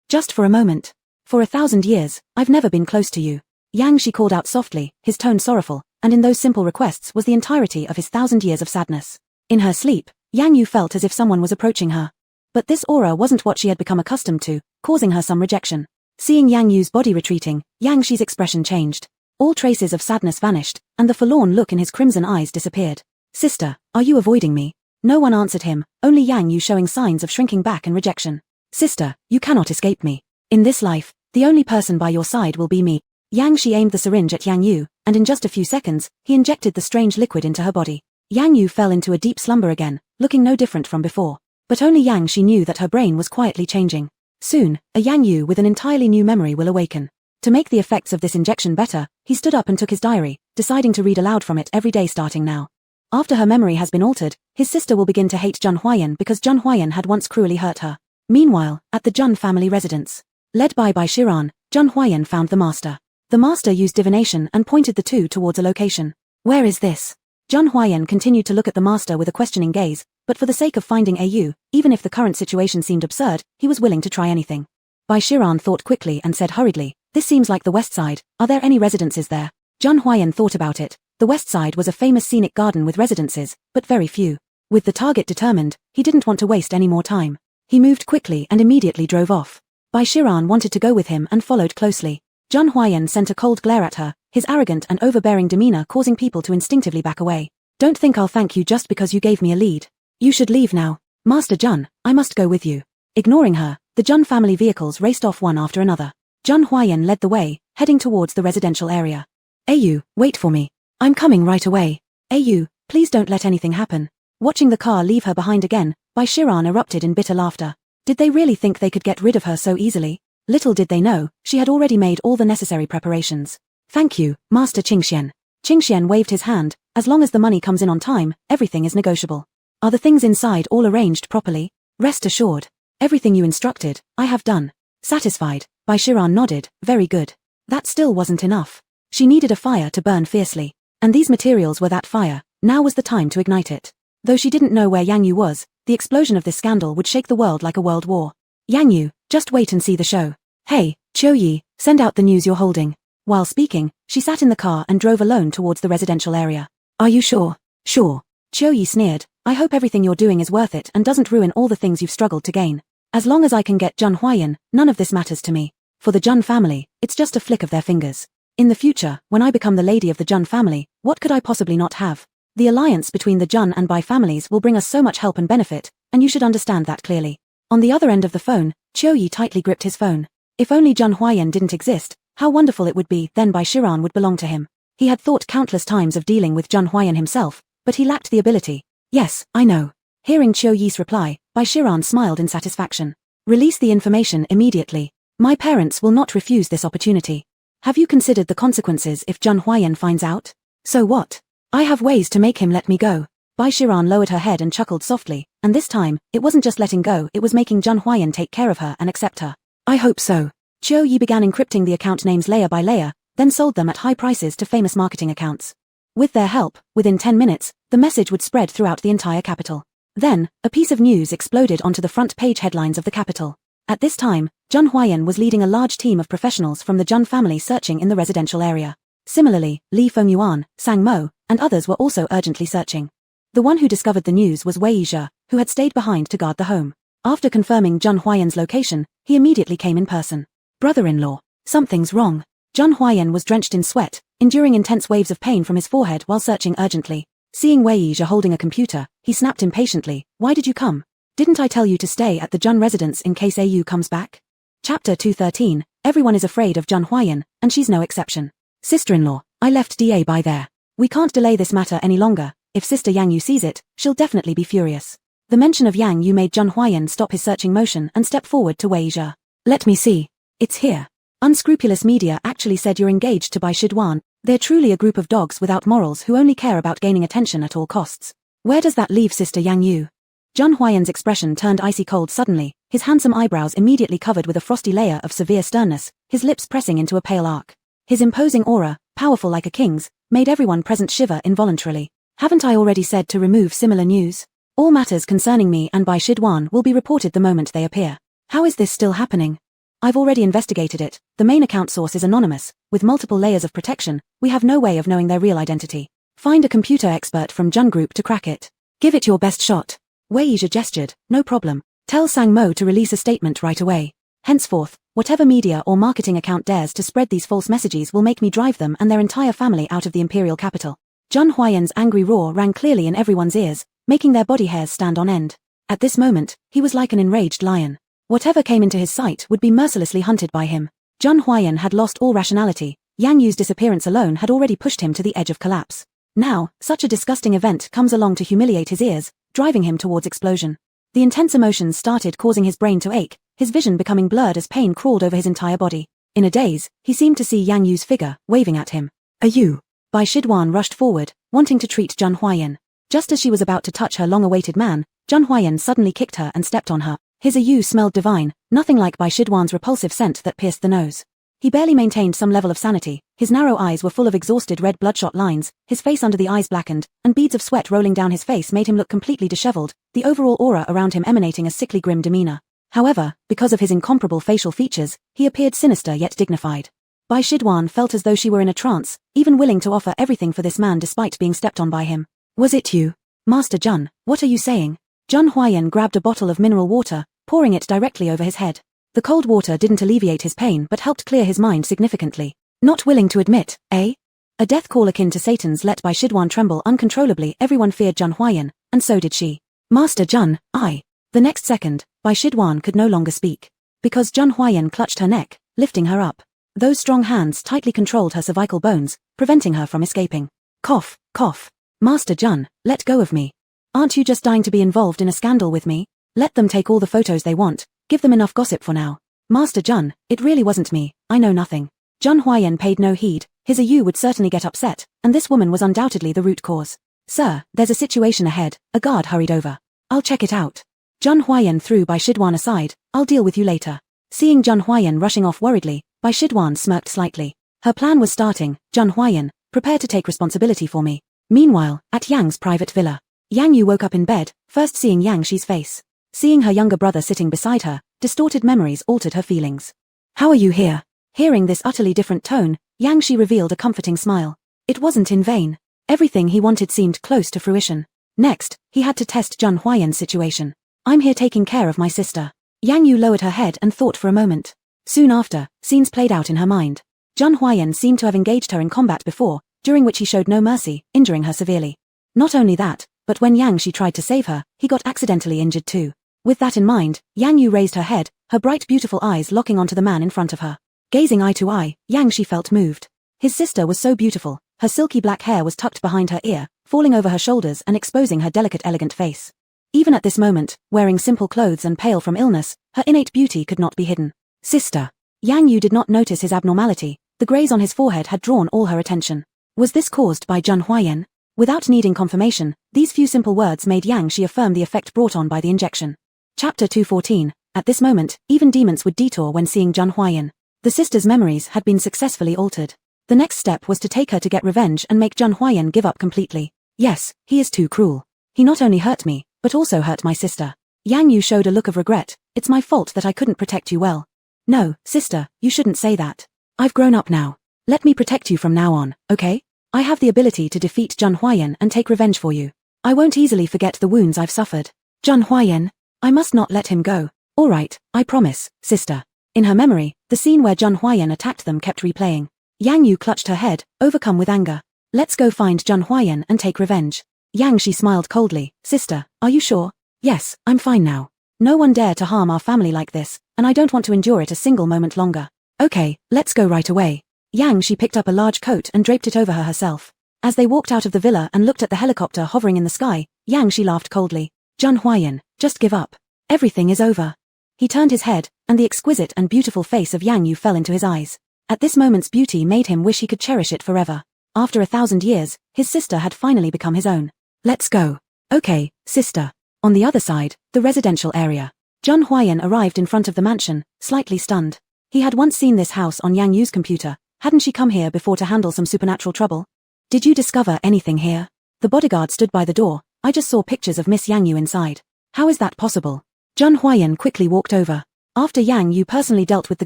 Just for a moment. For 1,000 years, I've never been close to you. Yang Shi called out softly, his tone sorrowful, and in those simple requests was the entirety of his 1,000 years of sadness. In her sleep, Yang Yu felt as if someone was approaching her. But this aura wasn't what she had become accustomed to, causing her some rejection. Seeing Yang Yu's body retreating, Yang Shi's expression changed. All traces of sadness vanished, and the forlorn look in his crimson eyes disappeared. Sister, are you avoiding me? No one answered him, only Yang Yu showing signs of shrinking back and rejection. Sister, you cannot escape me. In this life, the only person by your side will be me. Yang Shi aimed the syringe at Yang Yu, and in just a few seconds, he injected the strange liquid into her body. Yang Yu fell into a deep slumber again, looking no different from before. But only Yang Shi knew that her brain was quietly changing. Soon, a Yang Yu with an entirely new memory will awaken. To make the effects of this injection better, he stood up and took his diary, deciding to read aloud from it every day starting now. After her memory has been altered, his sister will begin to hate Jun Huayan because Jun Huayan had once cruelly hurt her. Meanwhile, at the Jun family residence, led by Shiran, Jun Huayan found the master. The master used divination and pointed the two towards a location. Where is this? Jun Huayan continued to look at the master with a questioning gaze, but for the sake of finding Au, even if the current situation seemed absurd, he was willing to try anything. Shiran thought quickly and said hurriedly, "This seems like the west side. Are there any residences there?" Jun Huayan thought about it. The west side was a famous scenic garden with residences, but very few. With the target determined, he didn't want to waste any more time. He moved quickly and immediately drove off. Shiran wanted to go with him and followed closely. Jun Huayan sent a cold glare at her, his arrogant and overbearing demeanor causing people to instinctively back away. "Don't think I'll thank you just because you gave me a lead. You should leave now. Master Jun, I must go with you." Ignoring her, the Jun family vehicles raced off one after another. Jun Huayan led the way, heading towards the residential area. "Au, wait for me. I'm coming right away. Au, please don't let anything happen." Watching the car leave her behind again, Shiran erupted in bitter laughter. Did they really think they could get rid of her so easily? Little did they know, she had already made all the necessary preparations. "Thank you, Master Qingxian." Qingxian waved his hand. "As long as the money comes in on time, everything is negotiable. Are the things inside all arranged properly?" "Rest assured. Everything you instructed, I have done." Satisfied, Shiran nodded. "Very good." That still wasn't enough. She needed a fire to burn fiercely. And these materials were that fire. Now was the time to ignite it. Though she didn't know where Yang Yu was, the explosion of this scandal would shake the world like a world war. "Yang Yu, just wait and see the show. Hey, Qiu Yi, send out the news you're holding." While speaking, she sat in the car and drove alone towards the residential area. "Are you sure?" "Sure." Qiu Yi sneered. "I hope everything you're doing is worth it and doesn't ruin all the things you've struggled to gain. As long as I can get Jun Huayan, none of this matters to me. For the Jun family, it's just a flick of their fingers. In the future, when I become the lady of the Jun family, what could I possibly not have? The alliance between the Jun and Bai families will bring us so much help and benefit, and you should understand that clearly." On the other end of the phone, Qiu Yi tightly gripped his phone. If only Jun Huayan didn't exist, how wonderful it would be, then Shiran would belong to him. He had thought countless times of dealing with Jun Huayan himself, but he lacked the ability. "Yes, I know." Hearing Qiu Yi's reply, Shiran smiled in satisfaction. "Release the information immediately. My parents will not refuse this opportunity. Have you considered the consequences if Jun Huayan finds out? So what? I have ways to make him let me go." Shiran lowered her head and chuckled softly, and this time, it wasn't just letting go, it was making Jun Huayan take care of her and accept her. "I hope so." Qiu Yi began encrypting the account names layer by layer, then sold them at high prices to famous marketing accounts. With their help, within 10 minutes, the message would spread throughout the entire capital. Then, a piece of news exploded onto the front page headlines of the capital. At this time, Jun Huayan was leading a large team of professionals from the Jun family searching in the residential area. Similarly, Li Fengyuan, Sang Mo, and others were also urgently searching. The one who discovered the news was Wei Yizhe, who had stayed behind to guard the home. After confirming Jun Huayan's location, he immediately came in person. "Brother-in-law, something's wrong." Jun Huayan was drenched in sweat, enduring intense waves of pain from his forehead while searching urgently. Seeing Wei Yizhe holding a computer, he snapped impatiently, "Why did you come? Didn't I tell you to stay at the Jun residence in case Au comes back?" Chapter 213, Everyone is afraid of Jun Huayan, and she's no exception. "Sister-in-law, I left Da by there. We can't delay this matter any longer. If Sister Yang Yu sees it, she'll definitely be furious." The mention of Yang Yu made Jun Huayan stop his searching motion and step forward to Wei Yizhe. "Let me see. It's here. Unscrupulous media actually said you're engaged to Bai Shidwan. They're truly a group of dogs without morals who only care about gaining attention at all costs. Where does that leave Sister Yang Yu?" Jun Huayan's expression turned icy cold suddenly, his handsome eyebrows immediately covered with a frosty layer of severe sternness, his lips pressing into a pale arc. His imposing aura, powerful like a king's, made everyone present shiver involuntarily. "Haven't I already said to remove similar news? All matters concerning me and Bai Shidwan will be reported the moment they appear. How is this still happening? I've already investigated it. The main account source is anonymous, with multiple layers of protection. We have no way of knowing their real identity. Find a computer expert from Jun Group to crack it. Give it your best shot." Wei Yizhe gestured. "No problem. Tell Sang Mo to release a statement right away. Henceforth, whatever media or marketing account dares to spread these false messages will make me drive them and their entire family out of the imperial capital. Zhang Huayan's angry roar rang clearly in everyone's ears, making their body hairs stand on end. At this moment, he was like an enraged lion. Whatever came into his sight would be mercilessly hunted by him. Zhang Huayan had lost all rationality. Yang Yu's disappearance alone had already pushed him to the edge of collapse. Now, such a disgusting event comes along to humiliate his ears, driving him towards explosion. The intense emotions started causing his brain to ache, his vision becoming blurred as pain crawled over his entire body. In a daze, he seemed to see Yang Yu's figure, waving at him. "Are you?" Bai Shidwan rushed forward, wanting to treat Zhang Huayan. Just as she was about to touch her long-awaited man, Zhang Huayan suddenly kicked her and stepped on her. His ayu smelled divine, nothing like Bai Shidwan's repulsive scent that pierced the nose. He barely maintained some level of sanity, his narrow eyes were full of exhausted red bloodshot lines, his face under the eyes blackened, and beads of sweat rolling down his face made him look completely disheveled, the overall aura around him emanating a sickly grim demeanor. However, because of his incomparable facial features, he appeared sinister yet dignified. Bai Shidwan felt as though she were in a trance, even willing to offer everything for this man despite being stepped on by him. "Was it you? Master Jun, what are you saying?" Zhang Huayan grabbed a bottle of mineral water, pouring it directly over his head. The cold water didn't alleviate his pain but helped clear his mind significantly. "Not willing to admit, eh?" A death call akin to Satan's let Bai Shidwan tremble uncontrollably. Everyone feared Zhang Huayan, and so did she. "Master Jun, I." The next second, Bai Shidwan could no longer speak. Because Zhang Huayan clutched her neck, lifting her up. Those strong hands tightly controlled her cervical bones, preventing her from escaping. Cough, cough. "Master Jun, let go of me. Aren't you just dying to be involved in a scandal with me? Let them take all the photos they want, give them enough gossip for now. Master Jun, it really wasn't me, I know nothing." Zhang Huayan paid no heed, his ayu would certainly get upset, and this woman was undoubtedly the root cause. "Sir, there's a situation ahead," a guard hurried over. "I'll check it out." Zhang Huayan threw Bai Shidwan aside. "I'll deal with you later." Seeing Zhang Huayan rushing off worriedly, Bai Shidwan smirked slightly. Her plan was starting. "Zhang Huayan, prepare to take responsibility for me." Meanwhile, at Yang's private villa, Yang Yu woke up in bed, first seeing Yang Shi's face. Seeing her younger brother sitting beside her, distorted memories altered her feelings. "How are you here?" Hearing this utterly different tone, Yang Shi revealed a comforting smile. It wasn't in vain. Everything he wanted seemed close to fruition. Next, he had to test Zhang Huayan's situation. "I'm here taking care of my sister." Yang Yu lowered her head and thought for a moment. Soon after, scenes played out in her mind. Zhang Huayan seemed to have engaged her in combat before, during which he showed no mercy, injuring her severely. Not only that, but when Yang Shi tried to save her, he got accidentally injured too. With that in mind, Yang Yu raised her head, her bright beautiful eyes locking onto the man in front of her. Gazing eye to eye, Yang Shi felt moved. His sister was so beautiful, her silky black hair was tucked behind her ear, falling over her shoulders and exposing her delicate elegant face. Even at this moment, wearing simple clothes and pale from illness, her innate beauty could not be hidden. "Sister." Yang Yu did not notice his abnormality, the graze on his forehead had drawn all her attention. Was this caused by Zhang Huayan? Without needing confirmation, these few simple words made Yang Shi affirm the effect brought on by the injection. Chapter 214. At this moment, even demons would detour when seeing Zhang Huayan. The sister's memories had been successfully altered. The next step was to take her to get revenge and make Zhang Huayan give up completely. "Yes, he is too cruel. He not only hurt me, but also hurt my sister." Yang Yu showed a look of regret. "It's my fault that I couldn't protect you well." "No, sister, you shouldn't say that. I've grown up now. Let me protect you from now on, okay? I have the ability to defeat Zhang Huayan and take revenge for you. I won't easily forget the wounds I've suffered. Zhang Huayan, I must not let him go." "All right, I promise, sister." In her memory, the scene where Zhang Huayan attacked them kept replaying. Yang Yu clutched her head, overcome with anger. "Let's go find Zhang Huayan and take revenge." Yang Shi smiled coldly. "Sister, are you sure?" "Yes, I'm fine now. No one dare to harm our family like this, and I don't want to endure it a single moment longer." "Okay, let's go right away." Yang Shi picked up a large coat and draped it over her herself. As they walked out of the villa and looked at the helicopter hovering in the sky, Yang Shi laughed coldly. "Zhang Huayan, just give up. Everything is over." He turned his head, and the exquisite and beautiful face of Yang Yu fell into his eyes. At this moment's beauty made him wish he could cherish it forever. After 1,000 years, his sister had finally become his own. "Let's go." "Okay, sister." On the other side, the residential area. Zhang Huayan arrived in front of the mansion, slightly stunned. He had once seen this house on Yang Yu's computer. Hadn't she come here before to handle some supernatural trouble? "Did you discover anything here?" The bodyguard stood by the door. "I just saw pictures of Miss Yang Yu inside." "How is that possible?" Zhang Huayan quickly walked over. After Yang Yu personally dealt with the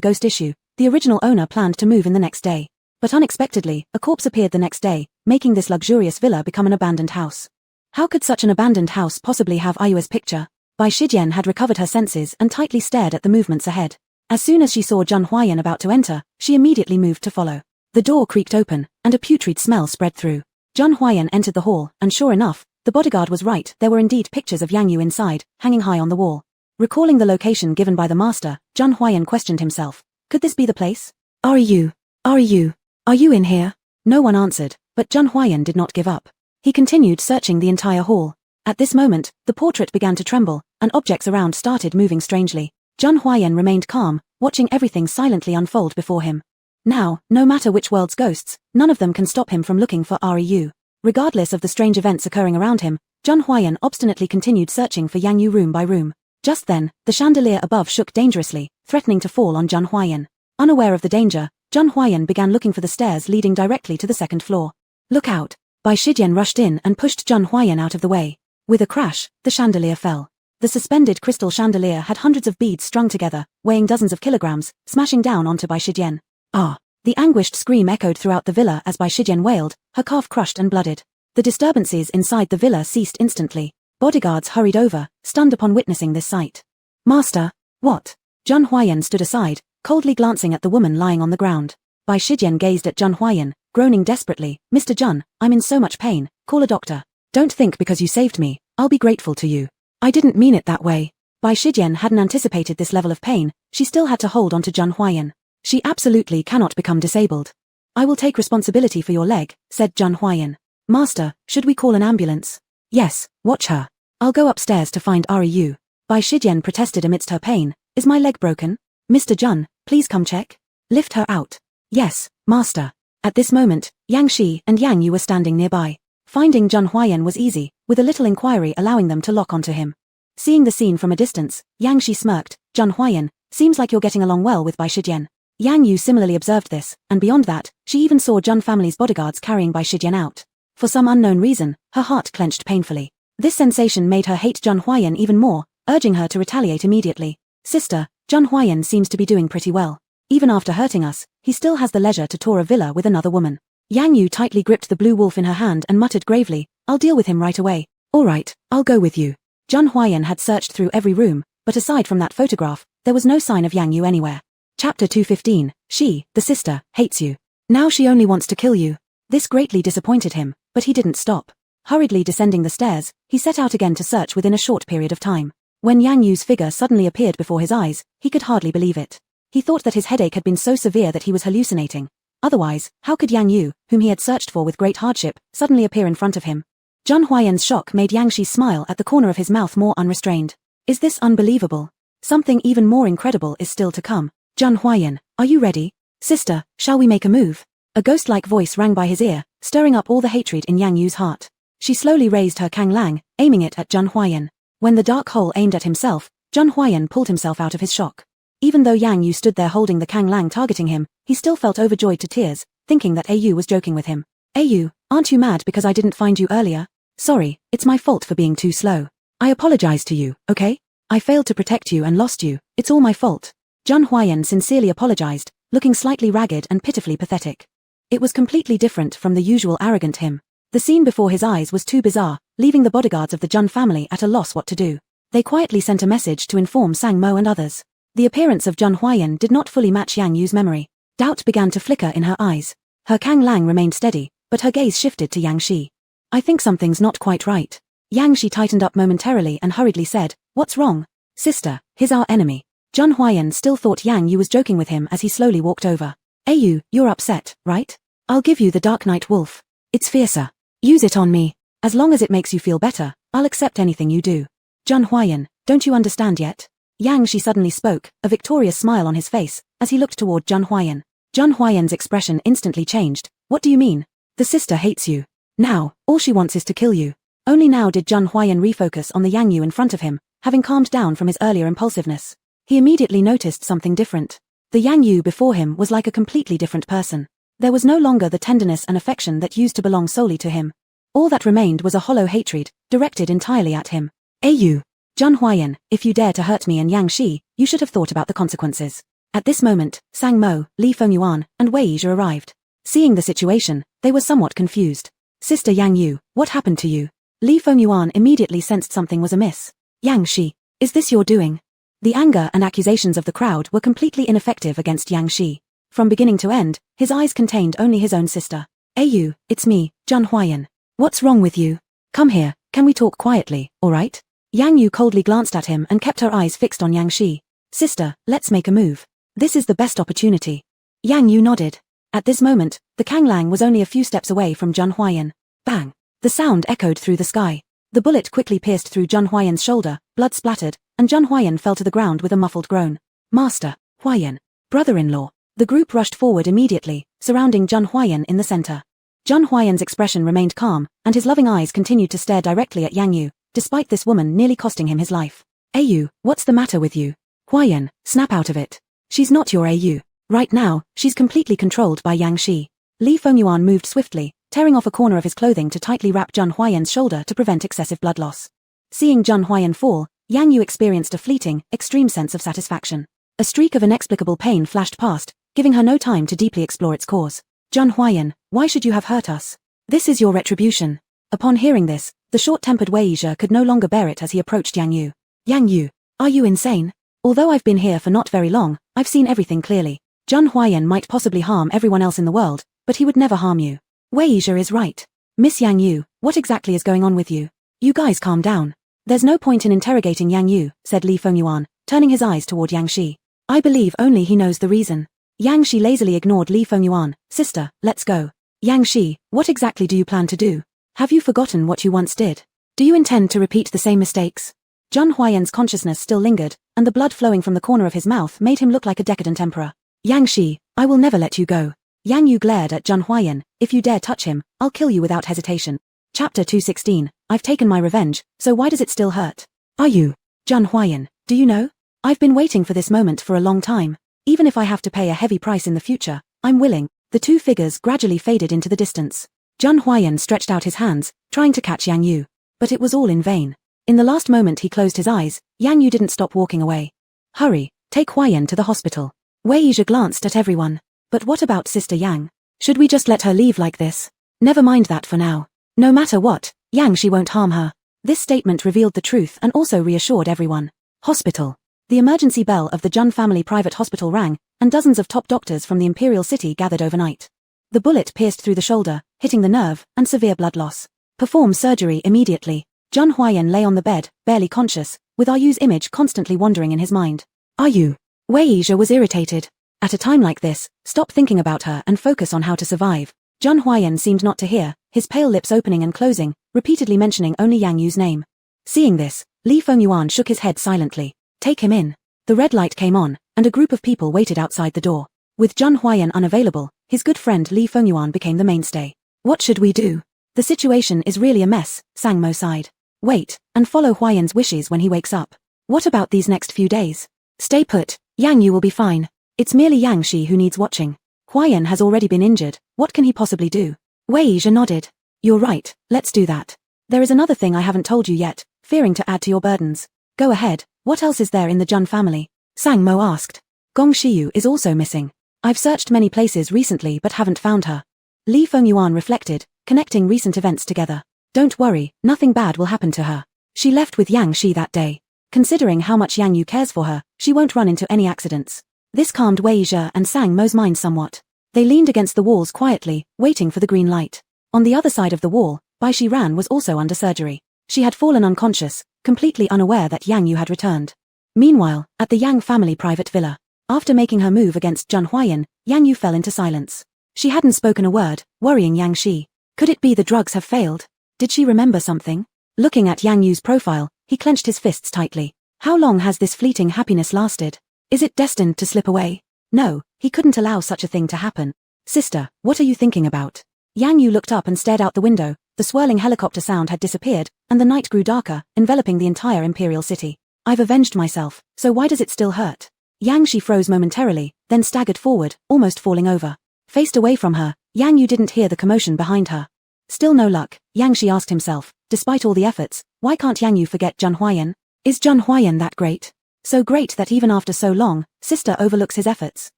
ghost issue, the original owner planned to move in the next day. But unexpectedly, a corpse appeared the next day, making this luxurious villa become an abandoned house. How could such an abandoned house possibly have Ayua's picture? Bai Shijian had recovered her senses and tightly stared at the movements ahead. As soon as she saw Zhang Huayan about to enter, she immediately moved to follow. The door creaked open, and a putrid smell spread through. Zhang Huayan entered the hall, and sure enough, the bodyguard was right, there were indeed pictures of Yang Yu inside, hanging high on the wall. Recalling the location given by the master, Zhang Huayan questioned himself. Could this be the place? Are you in here? No one answered, but Zhang Huayan did not give up. He continued searching the entire hall. At this moment, the portrait began to tremble, and objects around started moving strangely. Zhang Huayan remained calm, watching everything silently unfold before him. Now, no matter which world's ghosts, none of them can stop him from looking for Ryu. Regardless of the strange events occurring around him, Zhang Huayan obstinately continued searching for Yang Yu room by room. Just then, the chandelier above shook dangerously, threatening to fall on Zhang Huayan. Unaware of the danger, Zhang Huayan began looking for the stairs leading directly to the second floor. Look out! Bai Shijian rushed in and pushed Zhang Huayan out of the way. With a crash, the chandelier fell. The suspended crystal chandelier had hundreds of beads strung together, weighing dozens of kilograms, smashing down onto Bai Shijian. Ah! The anguished scream echoed throughout the villa as Bai Shijian wailed, her calf crushed and blooded. The disturbances inside the villa ceased instantly. Bodyguards hurried over, stunned upon witnessing this sight. Master! What? Zhang Huayan stood aside, coldly glancing at the woman lying on the ground. Bai Shijian gazed at Zhang Huayan, groaning desperately. Mr. Zhang, I'm in so much pain, call a doctor. Don't think because you saved me, I'll be grateful to you. I didn't mean it that way. Bai Shijian hadn't anticipated this level of pain, she still had to hold on to Zhang Huayan. She absolutely cannot become disabled. I will take responsibility for your leg, said Zhang Huayan. Master, should we call an ambulance? Yes, watch her. I'll go upstairs to find Ryu. Bai Shijian protested amidst her pain. Is my leg broken? Mr. Zhang, please come check. Lift her out. Yes, master. At this moment, Yang Shi and Yang Yu were standing nearby. Finding Zhang Huayan was easy, with a little inquiry allowing them to lock onto him. Seeing the scene from a distance, Yang Shi smirked. Zhang Huayan, seems like you're getting along well with Bai Shijian. Yang Yu similarly observed this, and beyond that, she even saw Zhang family's bodyguards carrying Bai Shijian out. For some unknown reason, her heart clenched painfully. This sensation made her hate Zhang Huayan even more, urging her to retaliate immediately. Sister, Zhang Huayan seems to be doing pretty well. Even after hurting us, he still has the leisure to tour a villa with another woman. Yang Yu tightly gripped the blue wolf in her hand and muttered gravely, I'll deal with him right away. All right, I'll go with you. Zhang Huayan had searched through every room, but aside from that photograph, there was no sign of Yang Yu anywhere. Chapter 215, She, the sister, hates you. Now she only wants to kill you. This greatly disappointed him, but he didn't stop. Hurriedly descending the stairs, he set out again to search within a short period of time. When Yang Yu's figure suddenly appeared before his eyes, he could hardly believe it. He thought that his headache had been so severe that he was hallucinating. Otherwise, how could Yang Yu, whom he had searched for with great hardship, suddenly appear in front of him? Zhang Huayan's shock made Yang Shi smile at the corner of his mouth more unrestrained. Is this unbelievable? Something even more incredible is still to come. Zhang Huayan, are you ready? Sister, shall we make a move? A ghost-like voice rang by his ear, stirring up all the hatred in Yang Yu's heart. She slowly raised her Kang Lang, aiming it at Zhang Huayan. When the dark hole aimed at himself, Zhang Huayan pulled himself out of his shock. Even though Yang Yu stood there holding the Kang Lang targeting him, he still felt overjoyed to tears, thinking that Yu was joking with him. Yu, aren't you mad because I didn't find you earlier? Sorry, it's my fault for being too slow. I apologize to you, okay? I failed to protect you and lost you, it's all my fault. Zhang Huayan sincerely apologized, looking slightly ragged and pitifully pathetic. It was completely different from the usual arrogant him. The scene before his eyes was too bizarre, leaving the bodyguards of the Zhang family at a loss what to do. They quietly sent a message to inform Sang Mo and others. The appearance of Zhang Huayan did not fully match Yang Yu's memory. Doubt began to flicker in her eyes. Her Kang Lang remained steady, but her gaze shifted to Yang Shi. I think something's not quite right. Yang Shi tightened up momentarily and hurriedly said, What's wrong? Sister, he's our enemy. Zhang Huayan still thought Yang Yu was joking with him as he slowly walked over. Yu, you're upset, right? I'll give you the Dark Night Wolf. It's fiercer. Use it on me. As long as it makes you feel better, I'll accept anything you do. Zhang Huayan, don't you understand yet? Yang Shi suddenly spoke, a victorious smile on his face, as he looked toward Zhang Huayan. Zhang Huayan's expression instantly changed. What do you mean? The sister hates you. Now, all she wants is to kill you. Only now did Zhang Huayan refocus on the Yang Yu in front of him, having calmed down from his earlier impulsiveness. He immediately noticed something different. The Yang Yu before him was like a completely different person. There was no longer the tenderness and affection that used to belong solely to him. All that remained was a hollow hatred, directed entirely at him. Yu. Zhang Huayan, if you dare to hurt me and Yang Shi, you should have thought about the consequences. At this moment, Sang Mo, Li Fengyuan, and Wei Yizhi arrived. Seeing the situation, they were somewhat confused. Sister Yang Yu, what happened to you? Li Fengyuan immediately sensed something was amiss. Yang Shi. Is this your doing? The anger and accusations of the crowd were completely ineffective against Yang Shi. From beginning to end, his eyes contained only his own sister. "Ayu, it's me, Zhang Huayan. What's wrong with you? Come here, can we talk quietly, alright?" Yang Yu coldly glanced at him and kept her eyes fixed on Yang Shi. "Sister, let's make a move. This is the best opportunity." Yang Yu nodded. At this moment, the Kanglang was only a few steps away from Zhang Huayan. Bang! The sound echoed through the sky. The bullet quickly pierced through Zhang Huayan's shoulder, blood splattered, and Zhang Huayan fell to the ground with a muffled groan. "Master, Huayan, brother-in-law." The group rushed forward immediately, surrounding Zhang Huayan in the center. Zhang Huayan's expression remained calm, and his loving eyes continued to stare directly at Yang Yu, despite this woman nearly costing him his life. "Ayu, what's the matter with you? Huayan, snap out of it. She's not your Ayu. Right now, she's completely controlled by Yang Shi." Li Fengyuan moved swiftly, tearing off a corner of his clothing to tightly wrap Zhang Huayan's shoulder to prevent excessive blood loss. Seeing Zhang Huayan fall, Yang Yu experienced a fleeting, extreme sense of satisfaction. A streak of inexplicable pain flashed past, giving her no time to deeply explore its cause. "Zhang Huayan, why should you have hurt us? This is your retribution." Upon hearing this, the short-tempered Wei Yizhe could no longer bear it as he approached Yang Yu. "Yang Yu, are you insane? Although I've been here for not very long, I've seen everything clearly. Zhang Huayan might possibly harm everyone else in the world, but he would never harm you. Wei Yizhe is right. Miss Yang Yu, what exactly is going on with you? You guys calm down. There's no point in interrogating Yang Yu," said Li Fengyuan, turning his eyes toward Yang Shi. "I believe only he knows the reason." Yang Shi lazily ignored Li Fengyuan. "Sister, let's go." "Yang Shi, what exactly do you plan to do? Have you forgotten what you once did? Do you intend to repeat the same mistakes?" Zhang Huayan's consciousness still lingered, and the blood flowing from the corner of his mouth made him look like a decadent emperor. "Yang Shi, I will never let you go." Yang Yu glared at Zhang Huayan. "If you dare touch him, I'll kill you without hesitation." Chapter 216, I've taken my revenge, so why does it still hurt? "Are you? Zhang Huayan, do you know? I've been waiting for this moment for a long time. Even if I have to pay a heavy price in the future, I'm willing." The two figures gradually faded into the distance. Zhang Huayan stretched out his hands, trying to catch Yang Yu. But it was all in vain. In the last moment he closed his eyes, Yang Yu didn't stop walking away. "Hurry, take Huayan to the hospital." Wei Yizhe glanced at everyone. "But what about Sister Yang? Should we just let her leave like this?" "Never mind that for now. No matter what, Yang Shi won't harm her." This statement revealed the truth and also reassured everyone. Hospital. The emergency bell of the Jun family private hospital rang, and dozens of top doctors from the imperial city gathered overnight. The bullet pierced through the shoulder, hitting the nerve, and severe blood loss. "Perform surgery immediately." Zhang Huayan lay on the bed, barely conscious, with Ayu's image constantly wandering in his mind. "Are you?" Wei Yizhe was irritated. At a time like this, stop thinking about her and focus on how to survive. Zhang Huayan seemed not to hear, his pale lips opening and closing, repeatedly mentioning only Yang Yu's name. Seeing this, Li Fengyuan shook his head silently. "Take him in." The red light came on, and a group of people waited outside the door. With Zhang Huayan unavailable, his good friend Li Fengyuan became the mainstay. "What should we do? The situation is really a mess," Sang Mo sighed. "Wait, and follow Huayan's wishes when he wakes up." "What about these next few days?" "Stay put, Yang Yu will be fine. It's merely Yang Shi who needs watching. Huayan has already been injured, what can he possibly do?" Wei Yizhe nodded. "You're right, let's do that. There is another thing I haven't told you yet, fearing to add to your burdens." "Go ahead, what else is there in the Jun family?" Sang Mo asked. "Gong Shiyu is also missing. I've searched many places recently but haven't found her." Li Fengyuan reflected, connecting recent events together. "Don't worry, nothing bad will happen to her. She left with Yang Shi that day. Considering how much Yang Yu cares for her, she won't run into any accidents." This calmed Wei Yizhe and Sang Mo's mind somewhat. They leaned against the walls quietly, waiting for the green light. On the other side of the wall, Bai Shiran was also under surgery. She had fallen unconscious, completely unaware that Yang Yu had returned. Meanwhile, at the Yang family private villa, after making her move against Zhang Huayan, Yang Yu fell into silence. She hadn't spoken a word, worrying Yang Shi. Could it be the drugs have failed? Did she remember something? Looking at Yang Yu's profile, he clenched his fists tightly. How long has this fleeting happiness lasted? Is it destined to slip away? No, he couldn't allow such a thing to happen. "Sister, what are you thinking about?" Yang Yu looked up and stared out the window. The swirling helicopter sound had disappeared, and the night grew darker, enveloping the entire imperial city. "I've avenged myself, so why does it still hurt?" Yang Shi froze momentarily, then staggered forward, almost falling over. Faced away from her, Yang Yu didn't hear the commotion behind her. Still no luck, Yang Shi asked himself. Despite all the efforts, why can't Yang Yu forget Zhang Huayan? Is Zhang Huayan that great? So great that even after so long, Sister overlooks his efforts.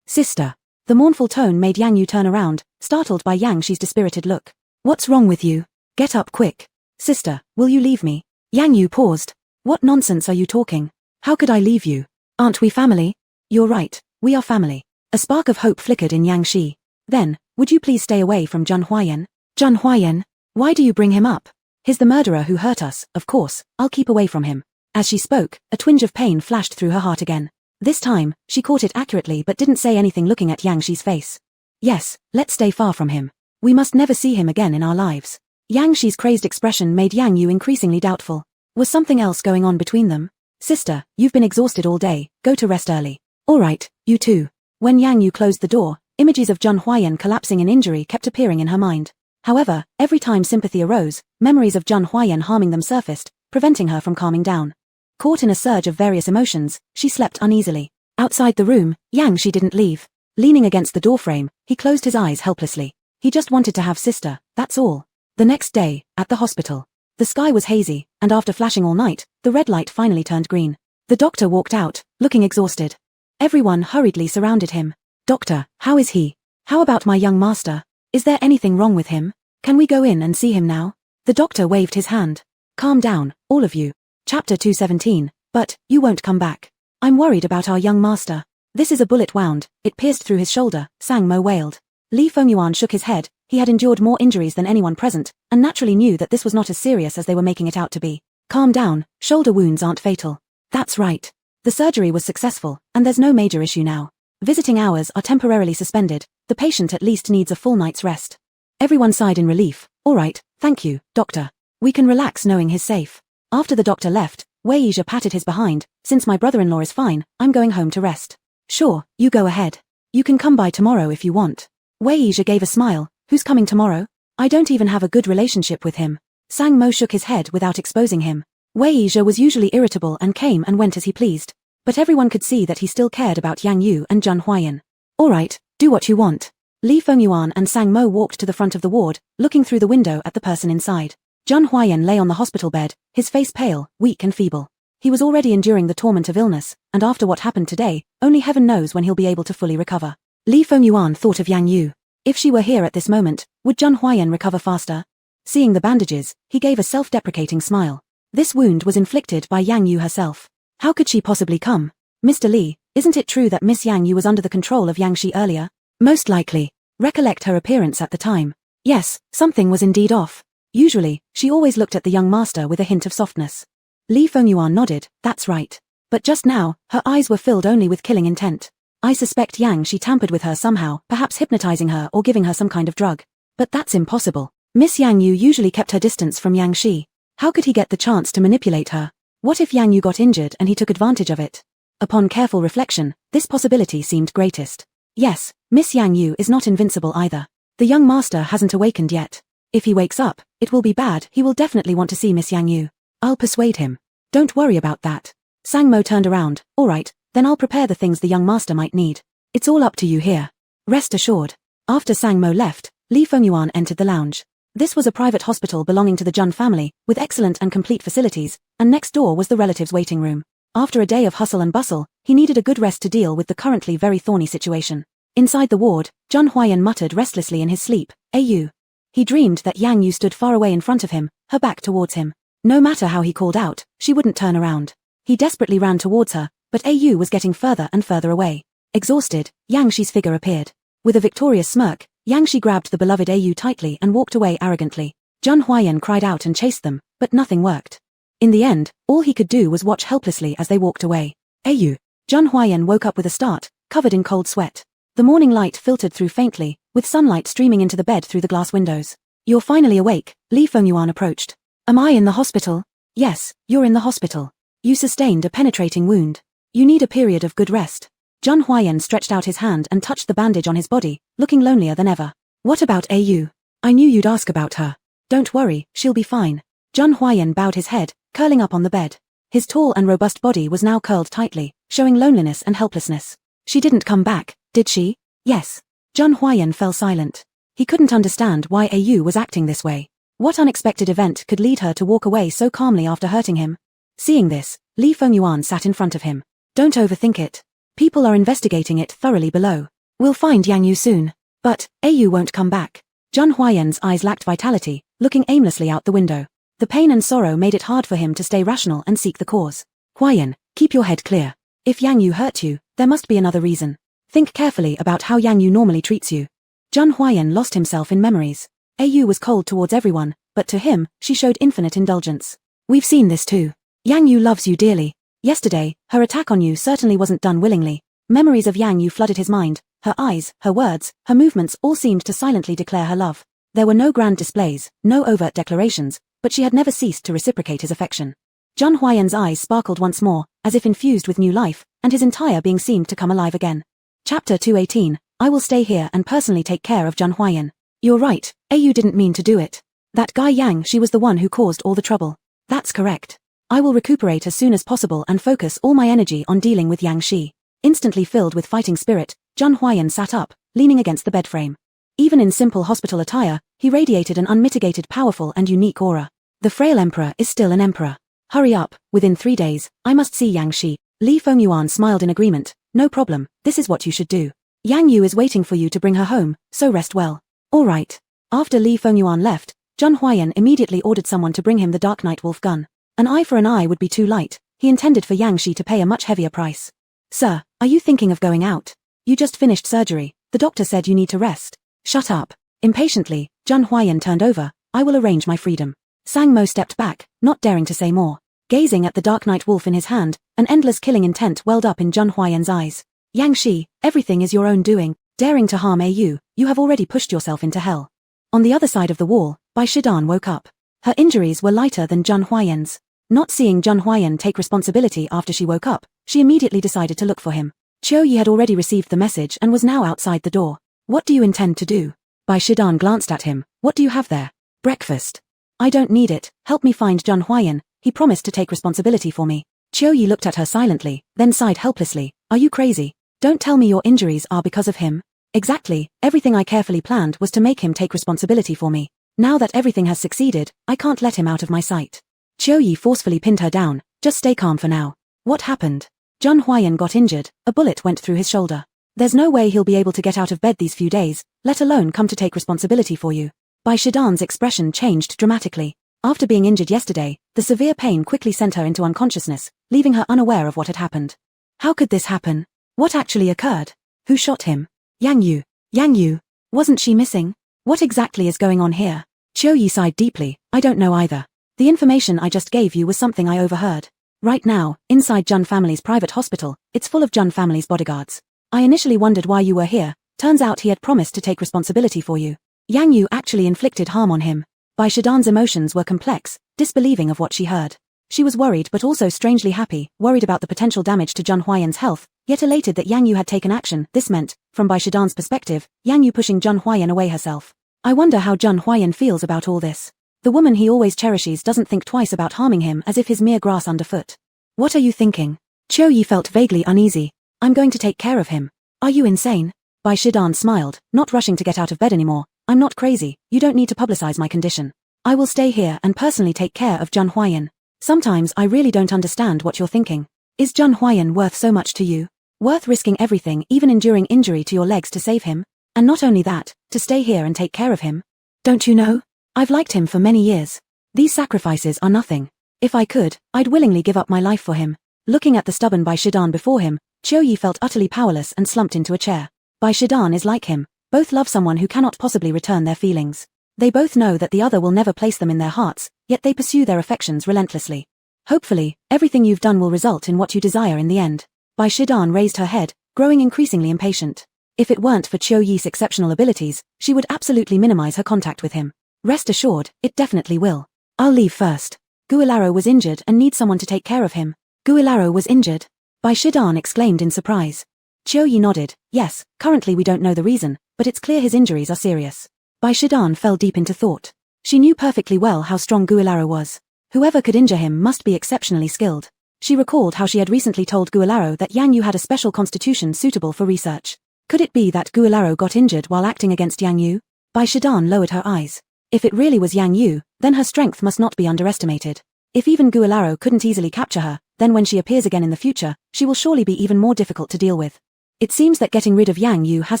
"Sister." The mournful tone made Yang Yu turn around, startled by Yang Shi's dispirited look. "What's wrong with you? Get up quick." "Sister, will you leave me?" Yang Yu paused. "What nonsense are you talking? How could I leave you? Aren't we family? You're right, we are family. A spark of hope flickered in Yang Shi. Then, would you please stay away from Zheng Huayan? Zheng Huayan? Why do you bring him up? He's the murderer who hurt us, of course, I'll keep away from him. As she spoke, a twinge of pain flashed through her heart again. This time, she caught it accurately but didn't say anything looking at Yang Shi's face. Yes, let's stay far from him. We must never see him again in our lives. Yang Shi's crazed expression made Yang Yu increasingly doubtful. Was something else going on between them? Sister, you've been exhausted all day, go to rest early. Alright, you too. When Yang Yu closed the door, images of Zheng Huayan collapsing in injury kept appearing in her mind. However, every time sympathy arose, memories of Zheng Huayan harming them surfaced, preventing her from calming down. Caught in a surge of various emotions, she slept uneasily. Outside the room, Yang Shi didn't leave. Leaning against the doorframe, he closed his eyes helplessly. He just wanted to have sister, that's all. The next day, at the hospital. The sky was hazy, and after flashing all night, the red light finally turned green. The doctor walked out, looking exhausted. Everyone hurriedly surrounded him. Doctor, how is he? How about my young master? Is there anything wrong with him? Can we go in and see him now? The doctor waved his hand. Calm down, all of you. Chapter 217, but, you won't come back. I'm worried about our young master. This is a bullet wound, it pierced through his shoulder, Sang Mo wailed. Li Fengyuan shook his head. He had endured more injuries than anyone present, and naturally knew that this was not as serious as they were making it out to be. Calm down, shoulder wounds aren't fatal. That's right. The surgery was successful, and there's no major issue now. Visiting hours are temporarily suspended, the patient at least needs a full night's rest. Everyone sighed in relief. Alright, thank you, doctor. We can relax knowing he's safe. After the doctor left, Wei Yizhe patted his behind. Since my brother-in-law is fine, I'm going home to rest. Sure, you go ahead. You can come by tomorrow if you want. Wei Yizhe gave a smile. Who's coming tomorrow? I don't even have a good relationship with him. Sang Mo shook his head without exposing him. Wei Yizhe was usually irritable and came and went as he pleased. But everyone could see that he still cared about Yang Yu and Zheng Huayan. Alright, do what you want. Li Fengyuan and Sang Mo walked to the front of the ward, looking through the window at the person inside. Zheng Huayan lay on the hospital bed, his face pale, weak and feeble. He was already enduring the torment of illness, and after what happened today, only heaven knows when he'll be able to fully recover. Li Fengyuan thought of Yang Yu. If she were here at this moment, would Zheng Huayan recover faster? Seeing the bandages, he gave a self-deprecating smile. This wound was inflicted by Yang Yu herself. How could she possibly come? Mr. Li, isn't it true that Miss Yang Yu was under the control of Yang Shi earlier? Most likely. Recollect her appearance at the time. Yes, something was indeed off. Usually, she always looked at the young master with a hint of softness. Li Fengyuan nodded, that's right. But just now, her eyes were filled only with killing intent. I suspect Yang Shi tampered with her somehow, perhaps hypnotizing her or giving her some kind of drug. But that's impossible. Miss Yang Yu usually kept her distance from Yang Shi. How could he get the chance to manipulate her? What if Yang Yu got injured and he took advantage of it? Upon careful reflection, this possibility seemed greatest. Yes, Miss Yang Yu is not invincible either. The young master hasn't awakened yet. If he wakes up, it will be bad. He will definitely want to see Miss Yang Yu. I'll persuade him. Don't worry about that. Sang Mo turned around. Alright, then I'll prepare the things the young master might need. It's all up to you here. Rest assured. After Sang Mo left, Li Fengyuan entered the lounge. This was a private hospital belonging to the Jun family, with excellent and complete facilities, and next door was the relatives' waiting room. After a day of hustle and bustle, he needed a good rest to deal with the currently very thorny situation. Inside the ward, Zheng Huayan muttered restlessly in his sleep, "Ayu." He dreamed that Yang Yu stood far away in front of him, her back towards him. No matter how he called out, she wouldn't turn around. He desperately ran towards her, but Ayu was getting further and further away. Exhausted, Yang Shi's figure appeared. With a victorious smirk, Yang Shi grabbed the beloved Ayu tightly and walked away arrogantly. Zheng Huayan cried out and chased them, but nothing worked. In the end, all he could do was watch helplessly as they walked away. Ayu. Zheng Huayan woke up with a start, covered in cold sweat. The morning light filtered through faintly, with sunlight streaming into the bed through the glass windows. You're finally awake, Li Fengyuan approached. Am I in the hospital? Yes, you're in the hospital. You sustained a penetrating wound. You need a period of good rest. Zheng Huayan stretched out his hand and touched the bandage on his body, looking lonelier than ever. What about Ayu? I knew you'd ask about her. Don't worry, she'll be fine. Zheng Huayan bowed his head, curling up on the bed. His tall and robust body was now curled tightly, showing loneliness and helplessness. She didn't come back, did she? Yes. Zheng Huayan fell silent. He couldn't understand why Ayu was acting this way. What unexpected event could lead her to walk away so calmly after hurting him? Seeing this, Li Fengyuan sat in front of him. Don't overthink it. People are investigating it thoroughly below. We'll find Yang Yu soon. But, Ayu won't come back. Zheng Huayan's eyes lacked vitality, looking aimlessly out the window. The pain and sorrow made it hard for him to stay rational and seek the cause. Huayan, Keep your head clear. If Yang Yu hurt you, there must be another reason. Think carefully about how Yang Yu normally treats you. Zhang Huayan lost himself in memories. Yu was cold towards everyone, but to him, she showed infinite indulgence. We've seen this too. Yang Yu loves you dearly. Yesterday, her attack on you certainly wasn't done willingly. Memories of Yang Yu flooded his mind. Her eyes, her words, her movements all seemed to silently declare her love. There were no grand displays, no overt declarations, but she had never ceased to reciprocate his affection. Zhang Huayan's eyes sparkled once more, as if infused with new life, and his entire being seemed to come alive again. Chapter 218, I will stay here and personally take care of Zhang Huayan. You're right, Yu didn't mean to do it. That guy Yang, she was the one who caused all the trouble. That's correct. I will recuperate as soon as possible and focus all my energy on dealing with Yang Shi. Instantly filled with fighting spirit, Zhang Huayan sat up, leaning against the bed frame. Even in simple hospital attire, he radiated an unmitigated powerful and unique aura. The frail emperor is still an emperor. Hurry up, within 3 days, I must see Yang Shi. Li Fengyuan smiled in agreement. No problem, this is what you should do. Yang Yu is waiting for you to bring her home, so rest well. All right. After Li Fengyuan left, Zhang Huayan immediately ordered someone to bring him the Dark Night Wolf gun. An eye for an eye would be too light. He intended for Yang Shi to pay a much heavier price. Sir, are you thinking of going out? You just finished surgery. The doctor said you need to rest. Shut up. Impatiently, Zhang Huayan turned over. I will arrange my freedom. Sang Mo stepped back, not daring to say more. Gazing at the Dark Night Wolf in his hand, an endless killing intent welled up in Zhang Huayan's eyes. Yang Shi, everything is your own doing. Daring to harm Yu, you have already pushed yourself into hell. On the other side of the wall, Bai Shidan woke up. Her injuries were lighter than Zhang Huayan's. Not seeing Zhang Huayan take responsibility after she woke up, she immediately decided to look for him. Qiu Yi had already received the message and was now outside the door. What do you intend to do? Bai Shidan glanced at him. What do you have there? Breakfast. I don't need it. Help me find Zhang Huayan. He promised to take responsibility for me. Qiu Yi looked at her silently, then sighed helplessly. Are you crazy? Don't tell me your injuries are because of him. Exactly, everything I carefully planned was to make him take responsibility for me. Now that everything has succeeded, I can't let him out of my sight. Qiu Yi forcefully pinned her down. Just stay calm for now. What happened? Zhang Huayan got injured. A bullet went through his shoulder. There's no way he'll be able to get out of bed these few days, let alone come to take responsibility for you. Bai Shidan's expression changed dramatically. After being injured yesterday, the severe pain quickly sent her into unconsciousness, leaving her unaware of what had happened. How could this happen? What actually occurred? Who shot him? Yang Yu. Yang Yu. Wasn't she missing? What exactly is going on here? Qiu Yi sighed deeply. I don't know either. The information I just gave you was something I overheard. Right now, inside Jun family's private hospital, it's full of Jun family's bodyguards. I initially wondered why you were here. Turns out he had promised to take responsibility for you. Yang Yu actually inflicted harm on him. Bai Shidan's emotions were complex, disbelieving of what she heard. She was worried but also strangely happy, worried about the potential damage to Zhang Huayan's health, yet elated that Yang Yu had taken action. This meant, from Bai Shidan's perspective, Yang Yu pushing Zhang Huayan away herself. I wonder how Zhang Huayan feels about all this. The woman he always cherishes doesn't think twice about harming him as if he's mere grass underfoot. What are you thinking? Qiu Yi felt vaguely uneasy. I'm going to take care of him. Are you insane? Bai Shidan smiled, not rushing to get out of bed anymore. I'm not crazy, you don't need to publicize my condition. I will stay here and personally take care of Zhang Huayan. Sometimes I really don't understand what you're thinking. Is Zhang Huayan worth so much to you? Worth risking everything, even enduring injury to your legs to save him? And not only that, to stay here and take care of him? Don't you know? I've liked him for many years. These sacrifices are nothing. If I could, I'd willingly give up my life for him. Looking at the stubborn Bai Shidan before him, Qiu Yi felt utterly powerless and slumped into a chair. Bai Shidan is like him. Both love someone who cannot possibly return their feelings. They both know that the other will never place them in their hearts, yet they pursue their affections relentlessly. Hopefully, everything you've done will result in what you desire in the end. Bai Shidan raised her head, growing increasingly impatient. If it weren't for Qiu Yi's exceptional abilities, she would absolutely minimize her contact with him. Rest assured, it definitely will. I'll leave first. Guilaro was injured and needs someone to take care of him. Guilaro was injured? Bai Shidan exclaimed in surprise. Qiu Yi nodded. Yes, currently we don't know the reason, but it's clear his injuries are serious. Bai Shidan fell deep into thought. She knew perfectly well how strong Guilaro was. Whoever could injure him must be exceptionally skilled. She recalled how she had recently told Guilaro that Yang Yu had a special constitution suitable for research. Could it be that Guilaro got injured while acting against Yang Yu? Bai Shidan lowered her eyes. If it really was Yang Yu, then her strength must not be underestimated. If even Guilaro couldn't easily capture her, then when she appears again in the future, she will surely be even more difficult to deal with. It seems that getting rid of Yang Yu has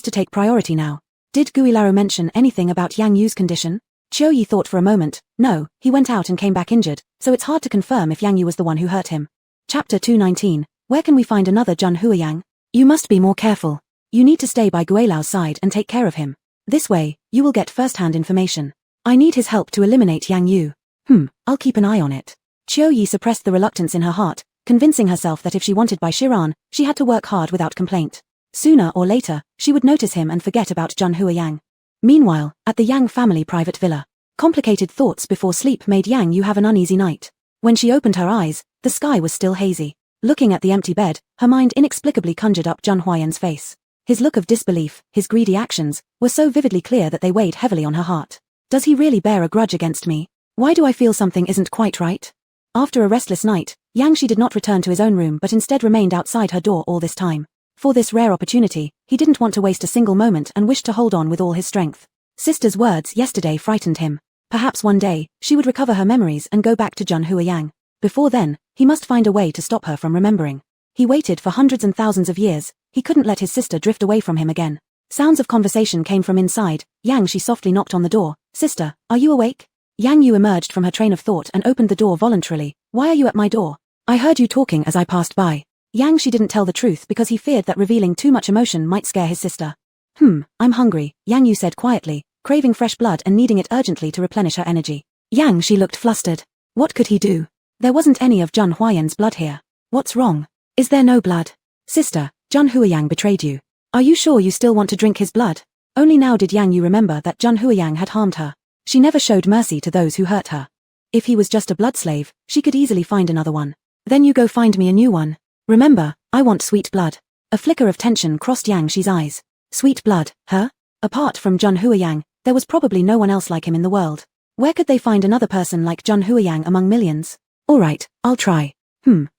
to take priority now. Did Guilaro mention anything about Yang Yu's condition? Qiu Yi thought for a moment. No, he went out and came back injured, so it's hard to confirm if Yang Yu was the one who hurt him. Chapter 219. Where can we find another Jun Huayang? You must be more careful. You need to stay by Guilau's side and take care of him. This way, you will get first-hand information. I need his help to eliminate Yang Yu. I'll keep an eye on it. Qiu Yi suppressed the reluctance in her heart, convincing herself that if she wanted Bai Shiran, she had to work hard without complaint. Sooner or later, she would notice him and forget about Jun Huayang. Meanwhile, at the Yang family private villa, complicated thoughts before sleep made Yang Yu have an uneasy night. When she opened her eyes, the sky was still hazy. Looking at the empty bed, her mind inexplicably conjured up Jun Huayan's face. His look of disbelief, his greedy actions, were so vividly clear that they weighed heavily on her heart. Does he really bear a grudge against me? Why do I feel something isn't quite right? After a restless night, Yang Shi did not return to his own room but instead remained outside her door all this time. For this rare opportunity, he didn't want to waste a single moment and wished to hold on with all his strength. Sister's words yesterday frightened him. Perhaps one day, she would recover her memories and go back to Jun Huayang. Before then, he must find a way to stop her from remembering. He waited for hundreds and thousands of years, he couldn't let his sister drift away from him again. Sounds of conversation came from inside. Yang Shi softly knocked on the door. Sister, are you awake? Yang Yu emerged from her train of thought and opened the door voluntarily. Why are you at my door? I heard you talking as I passed by. Yang Shi didn't tell the truth because he feared that revealing too much emotion might scare his sister. I'm hungry, Yang Yu said quietly, craving fresh blood and needing it urgently to replenish her energy. Yang Shi looked flustered. What could he do? There wasn't any of Jun Huayan's blood here. What's wrong? Is there no blood? Sister, Jun Huayang betrayed you. Are you sure you still want to drink his blood? Only now did Yang Yu remember that Jun Huayang had harmed her. She never showed mercy to those who hurt her. If he was just a blood slave, she could easily find another one. Then you go find me a new one. Remember, I want sweet blood. A flicker of tension crossed Yang Shi's eyes. Sweet blood, huh? Apart from Jun Huayang, there was probably no one else like him in the world. Where could they find another person like Jun Huayang among millions? Alright, I'll try.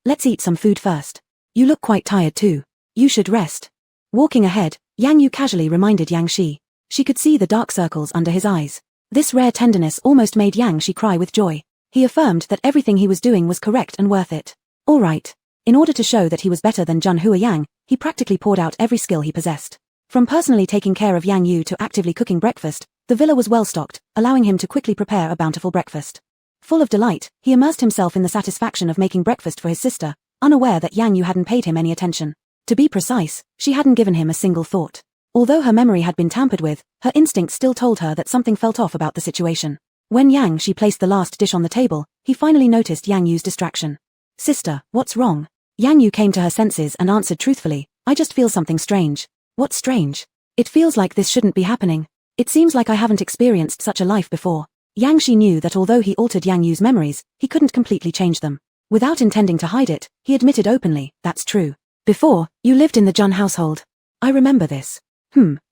Let's eat some food first. You look quite tired too. You should rest. Walking ahead, Yang Yu casually reminded Yang Shi. She could see the dark circles under his eyes. This rare tenderness almost made Yang Shi cry with joy. He affirmed that everything he was doing was correct and worth it. Alright. In order to show that he was better than Jun Huayang, he practically poured out every skill he possessed. From personally taking care of Yang Yu to actively cooking breakfast, the villa was well stocked, allowing him to quickly prepare a bountiful breakfast. Full of delight, he immersed himself in the satisfaction of making breakfast for his sister, unaware that Yang Yu hadn't paid him any attention. To be precise, she hadn't given him a single thought. Although her memory had been tampered with, her instinct still told her that something felt off about the situation. When Yang Shi placed the last dish on the table, he finally noticed Yang Yu's distraction. Sister, what's wrong? Yang Yu came to her senses and answered truthfully, I just feel something strange. What's strange? It feels like this shouldn't be happening. It seems like I haven't experienced such a life before. Yang Shi knew that although he altered Yang Yu's memories, he couldn't completely change them. Without intending to hide it, he admitted openly, that's true. Before, you lived in the Jun household. I remember this.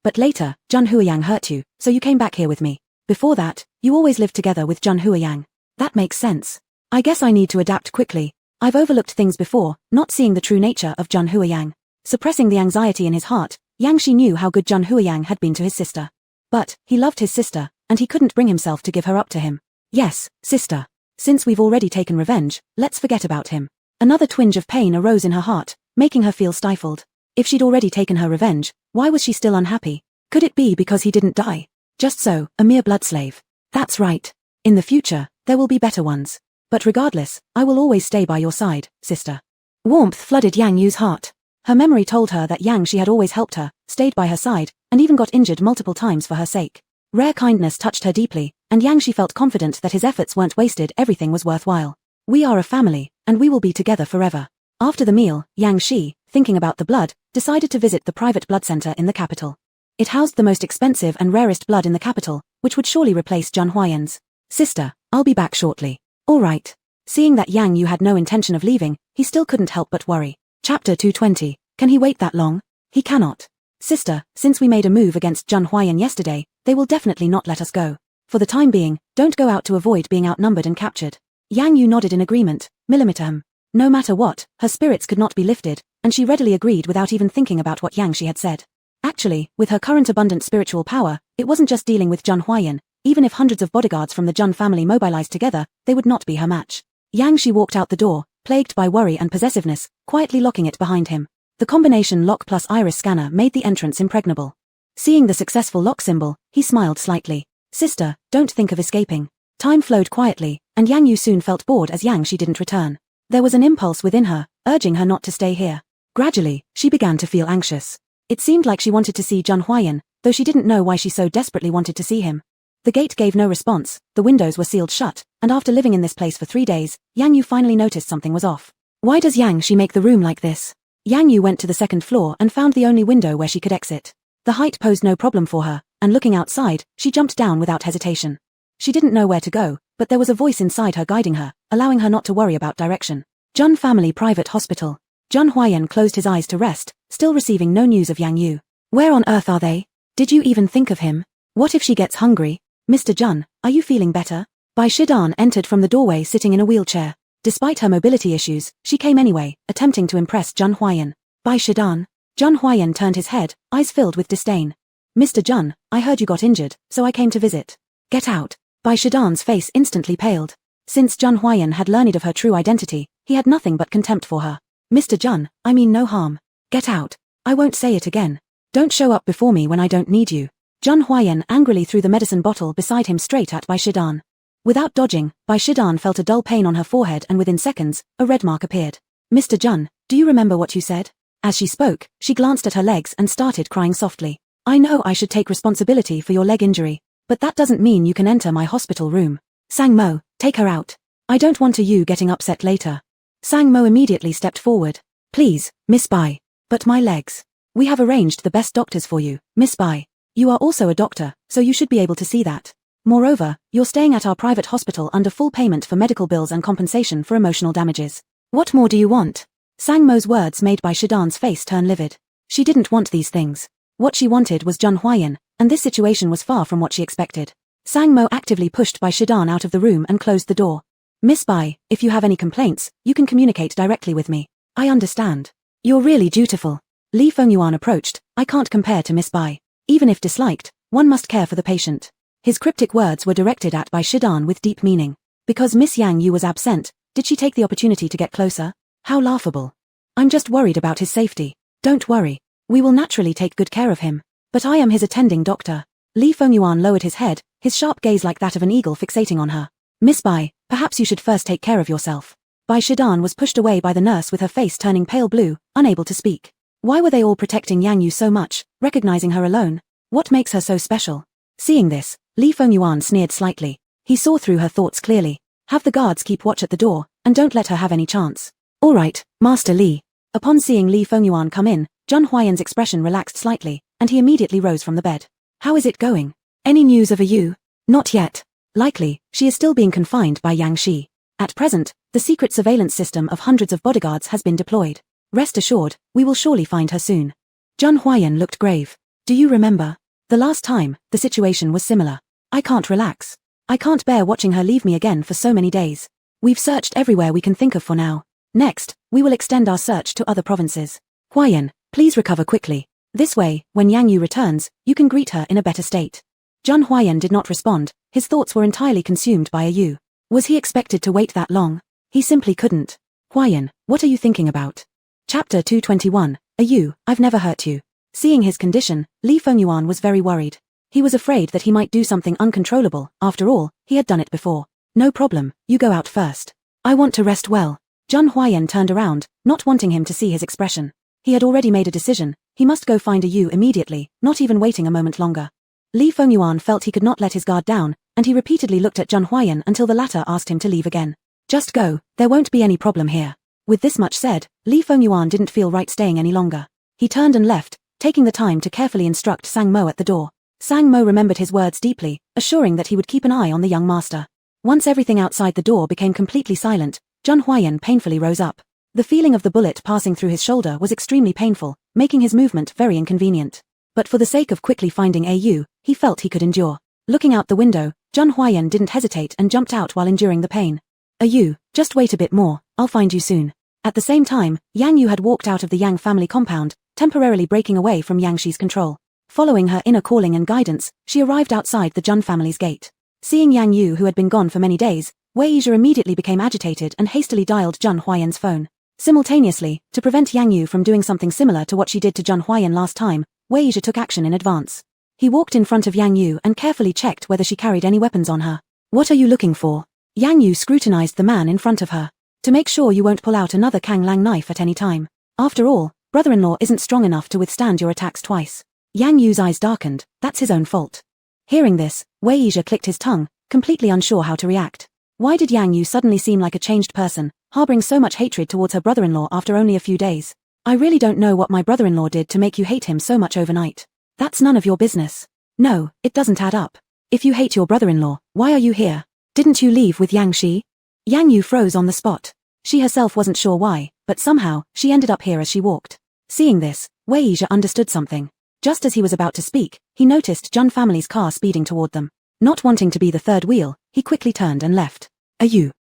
But later, Jun Huayang hurt you, so you came back here with me. Before that, you always lived together with Jun Huayang. That makes sense. I guess I need to adapt quickly. I've overlooked things before, not seeing the true nature of Jun Huayang. Suppressing the anxiety in his heart, Yang Shi knew how good Jun Huayang had been to his sister. But, he loved his sister, and he couldn't bring himself to give her up to him. Yes, sister. Since we've already taken revenge, let's forget about him. Another twinge of pain arose in her heart, making her feel stifled. If she'd already taken her revenge, why was she still unhappy? Could it be because he didn't die? Just so, a mere blood slave. That's right. In the future, there will be better ones. But regardless, I will always stay by your side, sister. Warmth flooded Yang Yu's heart. Her memory told her that Yang Shi had always helped her, stayed by her side, and even got injured multiple times for her sake. Rare kindness touched her deeply, and Yang Shi felt confident that his efforts weren't wasted, everything was worthwhile. We are a family, and we will be together forever. After the meal, Yang Shi, thinking about the blood, decided to visit the private blood center in the capital. It housed the most expensive and rarest blood in the capital, which would surely replace Jun Huayan's. Sister, I'll be back shortly. Alright. Seeing that Yang Yu had no intention of leaving, he still couldn't help but worry. Chapter 220. Can he wait that long? He cannot. Sister, since we made a move against Jun Huayan yesterday, they will definitely not let us go. For the time being, don't go out to avoid being outnumbered and captured. Yang Yu nodded in agreement, millimeter. No matter what, her spirits could not be lifted, and she readily agreed without even thinking about what Yang Shi had said. Actually, with her current abundant spiritual power, it wasn't just dealing with Jun Huayan. Even if hundreds of bodyguards from the Jun family mobilized together, they would not be her match. Yang Shi walked out the door, plagued by worry and possessiveness, quietly locking it behind him. The combination lock plus iris scanner made the entrance impregnable. Seeing the successful lock symbol, he smiled slightly. Sister, don't think of escaping. Time flowed quietly, and Yang Yu soon felt bored as Yang Shi didn't return. There was an impulse within her, urging her not to stay here. Gradually, she began to feel anxious. It seemed like she wanted to see Zhang Huayan, though she didn't know why she so desperately wanted to see him. The gate gave no response, the windows were sealed shut, and after living in this place for 3 days, Yang Yu finally noticed something was off. Why does Yang Shi make the room like this? Yang Yu went to the second floor and found the only window where she could exit. The height posed no problem for her, and looking outside, she jumped down without hesitation. She didn't know where to go, but there was a voice inside her guiding her, allowing her not to worry about direction. Jun Family Private Hospital. Zhang Huayan closed his eyes to rest, still receiving no news of Yang Yu. Where on earth are they? Did you even think of him? What if she gets hungry? Mr. Jun, are you feeling better? Bai Shidan entered from the doorway sitting in a wheelchair. Despite her mobility issues, she came anyway, attempting to impress Zhang Huayan. Bai Shidan. Zhang Huayan turned his head, eyes filled with disdain. Mr. Jun, I heard you got injured, so I came to visit. Get out. Bai Shidan's face instantly paled. Since Zhang Huayan had learned of her true identity, he had nothing but contempt for her. Mr. Jun, I mean no harm. Get out. I won't say it again. Don't show up before me when I don't need you. Zhang Huayan angrily threw the medicine bottle beside him straight at Bai Shidan. Without dodging, Bai Shidan felt a dull pain on her forehead and within seconds, a red mark appeared. Mr. Jun, do you remember what you said? As she spoke, she glanced at her legs and started crying softly. I know I should take responsibility for your leg injury, but that doesn't mean you can enter my hospital room. Sang Mo, take her out. I don't want you getting upset later. Sang Mo immediately stepped forward. Please, Miss Bai. But my legs. We have arranged the best doctors for you, Miss Bai. You are also a doctor, so you should be able to see that. Moreover, you're staying at our private hospital under full payment for medical bills and compensation for emotional damages. What more do you want? Sang Mo's words made Bai Shidan's face turn livid. She didn't want these things. What she wanted was Zhang Huayan, and this situation was far from what she expected. Sang Mo actively pushed Bai Shidan out of the room and closed the door. Miss Bai, if you have any complaints, you can communicate directly with me. I understand. You're really dutiful. Li Fengyuan approached. I can't compare to Miss Bai. Even if disliked, one must care for the patient. His cryptic words were directed at Bai Shidan with deep meaning. Because Miss Yang Yu was absent, did she take the opportunity to get closer? How laughable. I'm just worried about his safety. Don't worry. We will naturally take good care of him. But I am his attending doctor. Li Fengyuan lowered his head, his sharp gaze like that of an eagle fixating on her. Miss Bai, perhaps you should first take care of yourself. Bai Shidan was pushed away by the nurse with her face turning pale blue, unable to speak. Why were they all protecting Yang Yu so much, recognizing her alone? What makes her so special? Seeing this, Li Fengyuan sneered slightly. He saw through her thoughts clearly. Have the guards keep watch at the door, and don't let her have any chance. All right, Master Li. Upon seeing Li Fengyuan come in, Zhang Huayan's expression relaxed slightly, and he immediately rose from the bed. How is it going? Any news of Yu? Not yet. Likely, she is still being confined by Yang Shi. At present, the secret surveillance system of hundreds of bodyguards has been deployed. Rest assured, we will surely find her soon. Zhang Huayan looked grave. Do you remember? The last time, the situation was similar. I can't relax. I can't bear watching her leave me again for so many days. We've searched everywhere we can think of for now. Next, we will extend our search to other provinces. Huayan, please recover quickly. This way, when Yang Yu returns, you can greet her in a better state. Zhang Huayan did not respond. His thoughts were entirely consumed by Yu. Was he expected to wait that long? He simply couldn't. Huayan, what are you thinking about? Chapter 221, Yu, I've never hurt you. Seeing his condition, Li Fengyuan was very worried. He was afraid that he might do something uncontrollable. After all, he had done it before. No problem, you go out first. I want to rest well. Zhang Huayan turned around, not wanting him to see his expression. He had already made a decision. He must go find Yu immediately, not even waiting a moment longer. Li Fengyuan felt he could not let his guard down, and he repeatedly looked at Zhang Huayan until the latter asked him to leave again. Just go, there won't be any problem here. With this much said, Li Fengyuan didn't feel right staying any longer. He turned and left, taking the time to carefully instruct Sang Mo at the door. Sang Mo remembered his words deeply, assuring that he would keep an eye on the young master. Once everything outside the door became completely silent, Zhang Huayan painfully rose up. The feeling of the bullet passing through his shoulder was extremely painful, making his movement very inconvenient. But for the sake of quickly finding Yu, he felt he could endure. Looking out the window, Zhang Huayan didn't hesitate and jumped out while enduring the pain. Yu, just wait a bit more, I'll find you soon. At the same time, Yang Yu had walked out of the Yang family compound, temporarily breaking away from Yang Shi's control. Following her inner calling and guidance, she arrived outside the Jun family's gate. Seeing Yang Yu, who had been gone for many days, Wei Yizha immediately became agitated and hastily dialed Zhang Huayan's phone. Simultaneously, to prevent Yang Yu from doing something similar to what she did to Zhang Huayan last time, Wei Yizha took action in advance. He walked in front of Yang Yu and carefully checked whether she carried any weapons on her. What are you looking for? Yang Yu scrutinized the man in front of her. To make sure you won't pull out another Kang Lang knife at any time. After all, brother-in-law isn't strong enough to withstand your attacks twice. Yang Yu's eyes darkened. That's his own fault. Hearing this, Wei Yizhi clicked his tongue, completely unsure how to react. Why did Yang Yu suddenly seem like a changed person, harboring so much hatred towards her brother-in-law after only a few days? I really don't know what my brother-in-law did to make you hate him so much overnight. That's none of your business. No, it doesn't add up. If you hate your brother-in-law, why are you here? Didn't you leave with Yang Shi? Yang Yu froze on the spot. She herself wasn't sure why, but somehow, she ended up here as she walked. Seeing this, Wei Yizhi understood something. Just as he was about to speak, he noticed Jun family's car speeding toward them. Not wanting to be the third wheel, he quickly turned and left.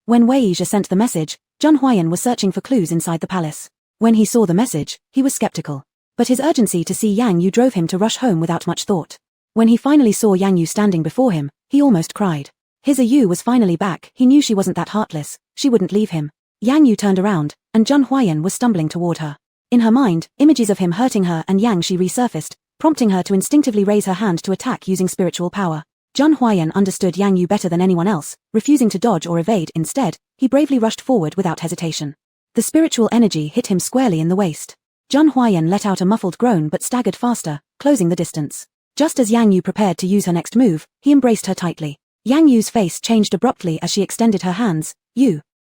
When Wei Yizhi sent the message, Jun Huayan was searching for clues inside the palace. When he saw the message, he was skeptical. But his urgency to see Yang Yu drove him to rush home without much thought. When he finally saw Yang Yu standing before him, he almost cried. His Yu was finally back. He knew she wasn't that heartless, she wouldn't leave him. Yang Yu turned around, and Jun Huayan was stumbling toward her. In her mind, images of him hurting her and Yang Shi resurfaced, prompting her to instinctively raise her hand to attack using spiritual power. Jun Huayan understood Yang Yu better than anyone else, refusing to dodge or evade. Instead, he bravely rushed forward without hesitation. The spiritual energy hit him squarely in the waist. Jun Huayan let out a muffled groan but staggered faster, closing the distance. Just as Yang Yu prepared to use her next move, he embraced her tightly. Yang Yu's face changed abruptly as she extended her hands.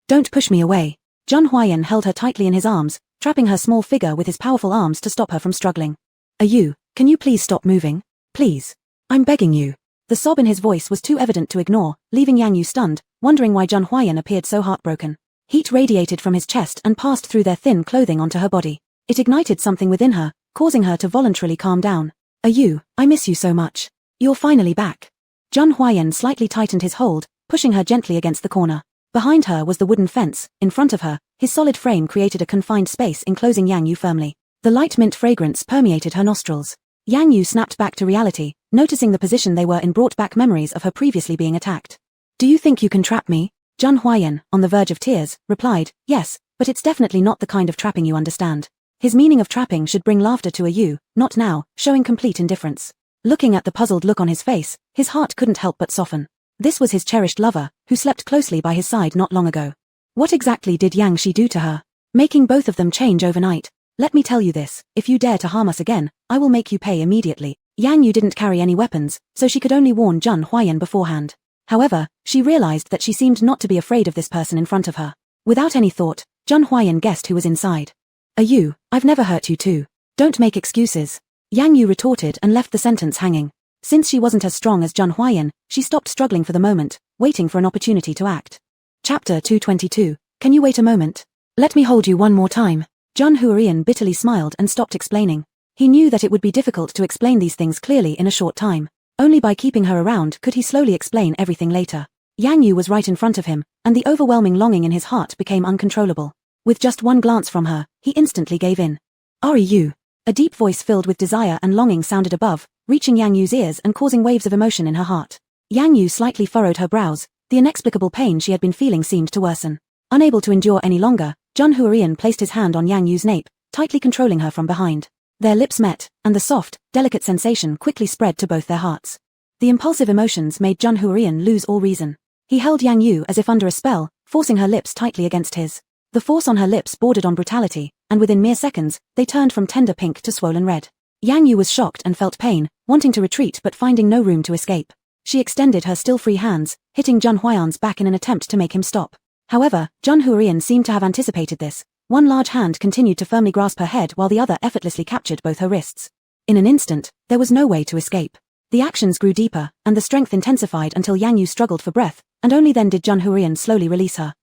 Don't push me away. Jun Huayan held her tightly in his arms, trapping her small figure with his powerful arms to stop her from struggling. Can you please stop moving? Please. I'm begging you. The sob in his voice was too evident to ignore, leaving Yang Yu stunned, wondering why Jun Huayan appeared so heartbroken. Heat radiated from his chest and passed through their thin clothing onto her body. It ignited something within her, causing her to voluntarily calm down. I miss you so much. You're finally back. Jun Huayan slightly tightened his hold, pushing her gently against the corner. Behind her was the wooden fence. In front of her, his solid frame created a confined space enclosing Yang Yu firmly. The light mint fragrance permeated her nostrils. Yang Yu snapped back to reality, noticing the position they were in brought back memories of her previously being attacked. Do you think you can trap me? Jun Huayan, on the verge of tears, replied, yes, but it's definitely not the kind of trapping you understand. His meaning of trapping should bring laughter to Yu, not now, showing complete indifference. Looking at the puzzled look on his face, his heart couldn't help but soften. This was his cherished lover, who slept closely by his side not long ago. What exactly did Yang Shi do to her? Making both of them change overnight. Let me tell you this, if you dare to harm us again, I will make you pay immediately. Yang Yu didn't carry any weapons, so she could only warn Jun Huayan beforehand. However, she realized that she seemed not to be afraid of this person in front of her. Without any thought, Jun Huayan guessed who was inside. I've never hurt you too. Don't make excuses. Yang Yu retorted and left the sentence hanging. Since she wasn't as strong as Jun Huayan, she stopped struggling for the moment, waiting for an opportunity to act. Chapter 222. Can you wait a moment? Let me hold you one more time. Jun Huayan bitterly smiled and stopped explaining. He knew that it would be difficult to explain these things clearly in a short time. Only by keeping her around could he slowly explain everything later. Yang Yu was right in front of him, and the overwhelming longing in his heart became uncontrollable. With just one glance from her, he instantly gave in. Yu. A deep voice filled with desire and longing sounded above, reaching Yang Yu's ears and causing waves of emotion in her heart. Yang Yu slightly furrowed her brows. The inexplicable pain she had been feeling seemed to worsen. Unable to endure any longer, Jun Huayan placed his hand on Yang Yu's nape, tightly controlling her from behind. Their lips met, and the soft, delicate sensation quickly spread to both their hearts. The impulsive emotions made Jun Huayan lose all reason. He held Yang Yu as if under a spell, forcing her lips tightly against his. The force on her lips bordered on brutality, and within mere seconds, they turned from tender pink to swollen red. Yang Yu was shocked and felt pain, wanting to retreat but finding no room to escape. She extended her still free hands, hitting Jun Huayan's back in an attempt to make him stop. However, Jun Huayan seemed to have anticipated this. One large hand continued to firmly grasp her head while the other effortlessly captured both her wrists. In an instant, there was no way to escape. The actions grew deeper, and the strength intensified until Yang Yu struggled for breath, and only then did Jun Huayan slowly release her.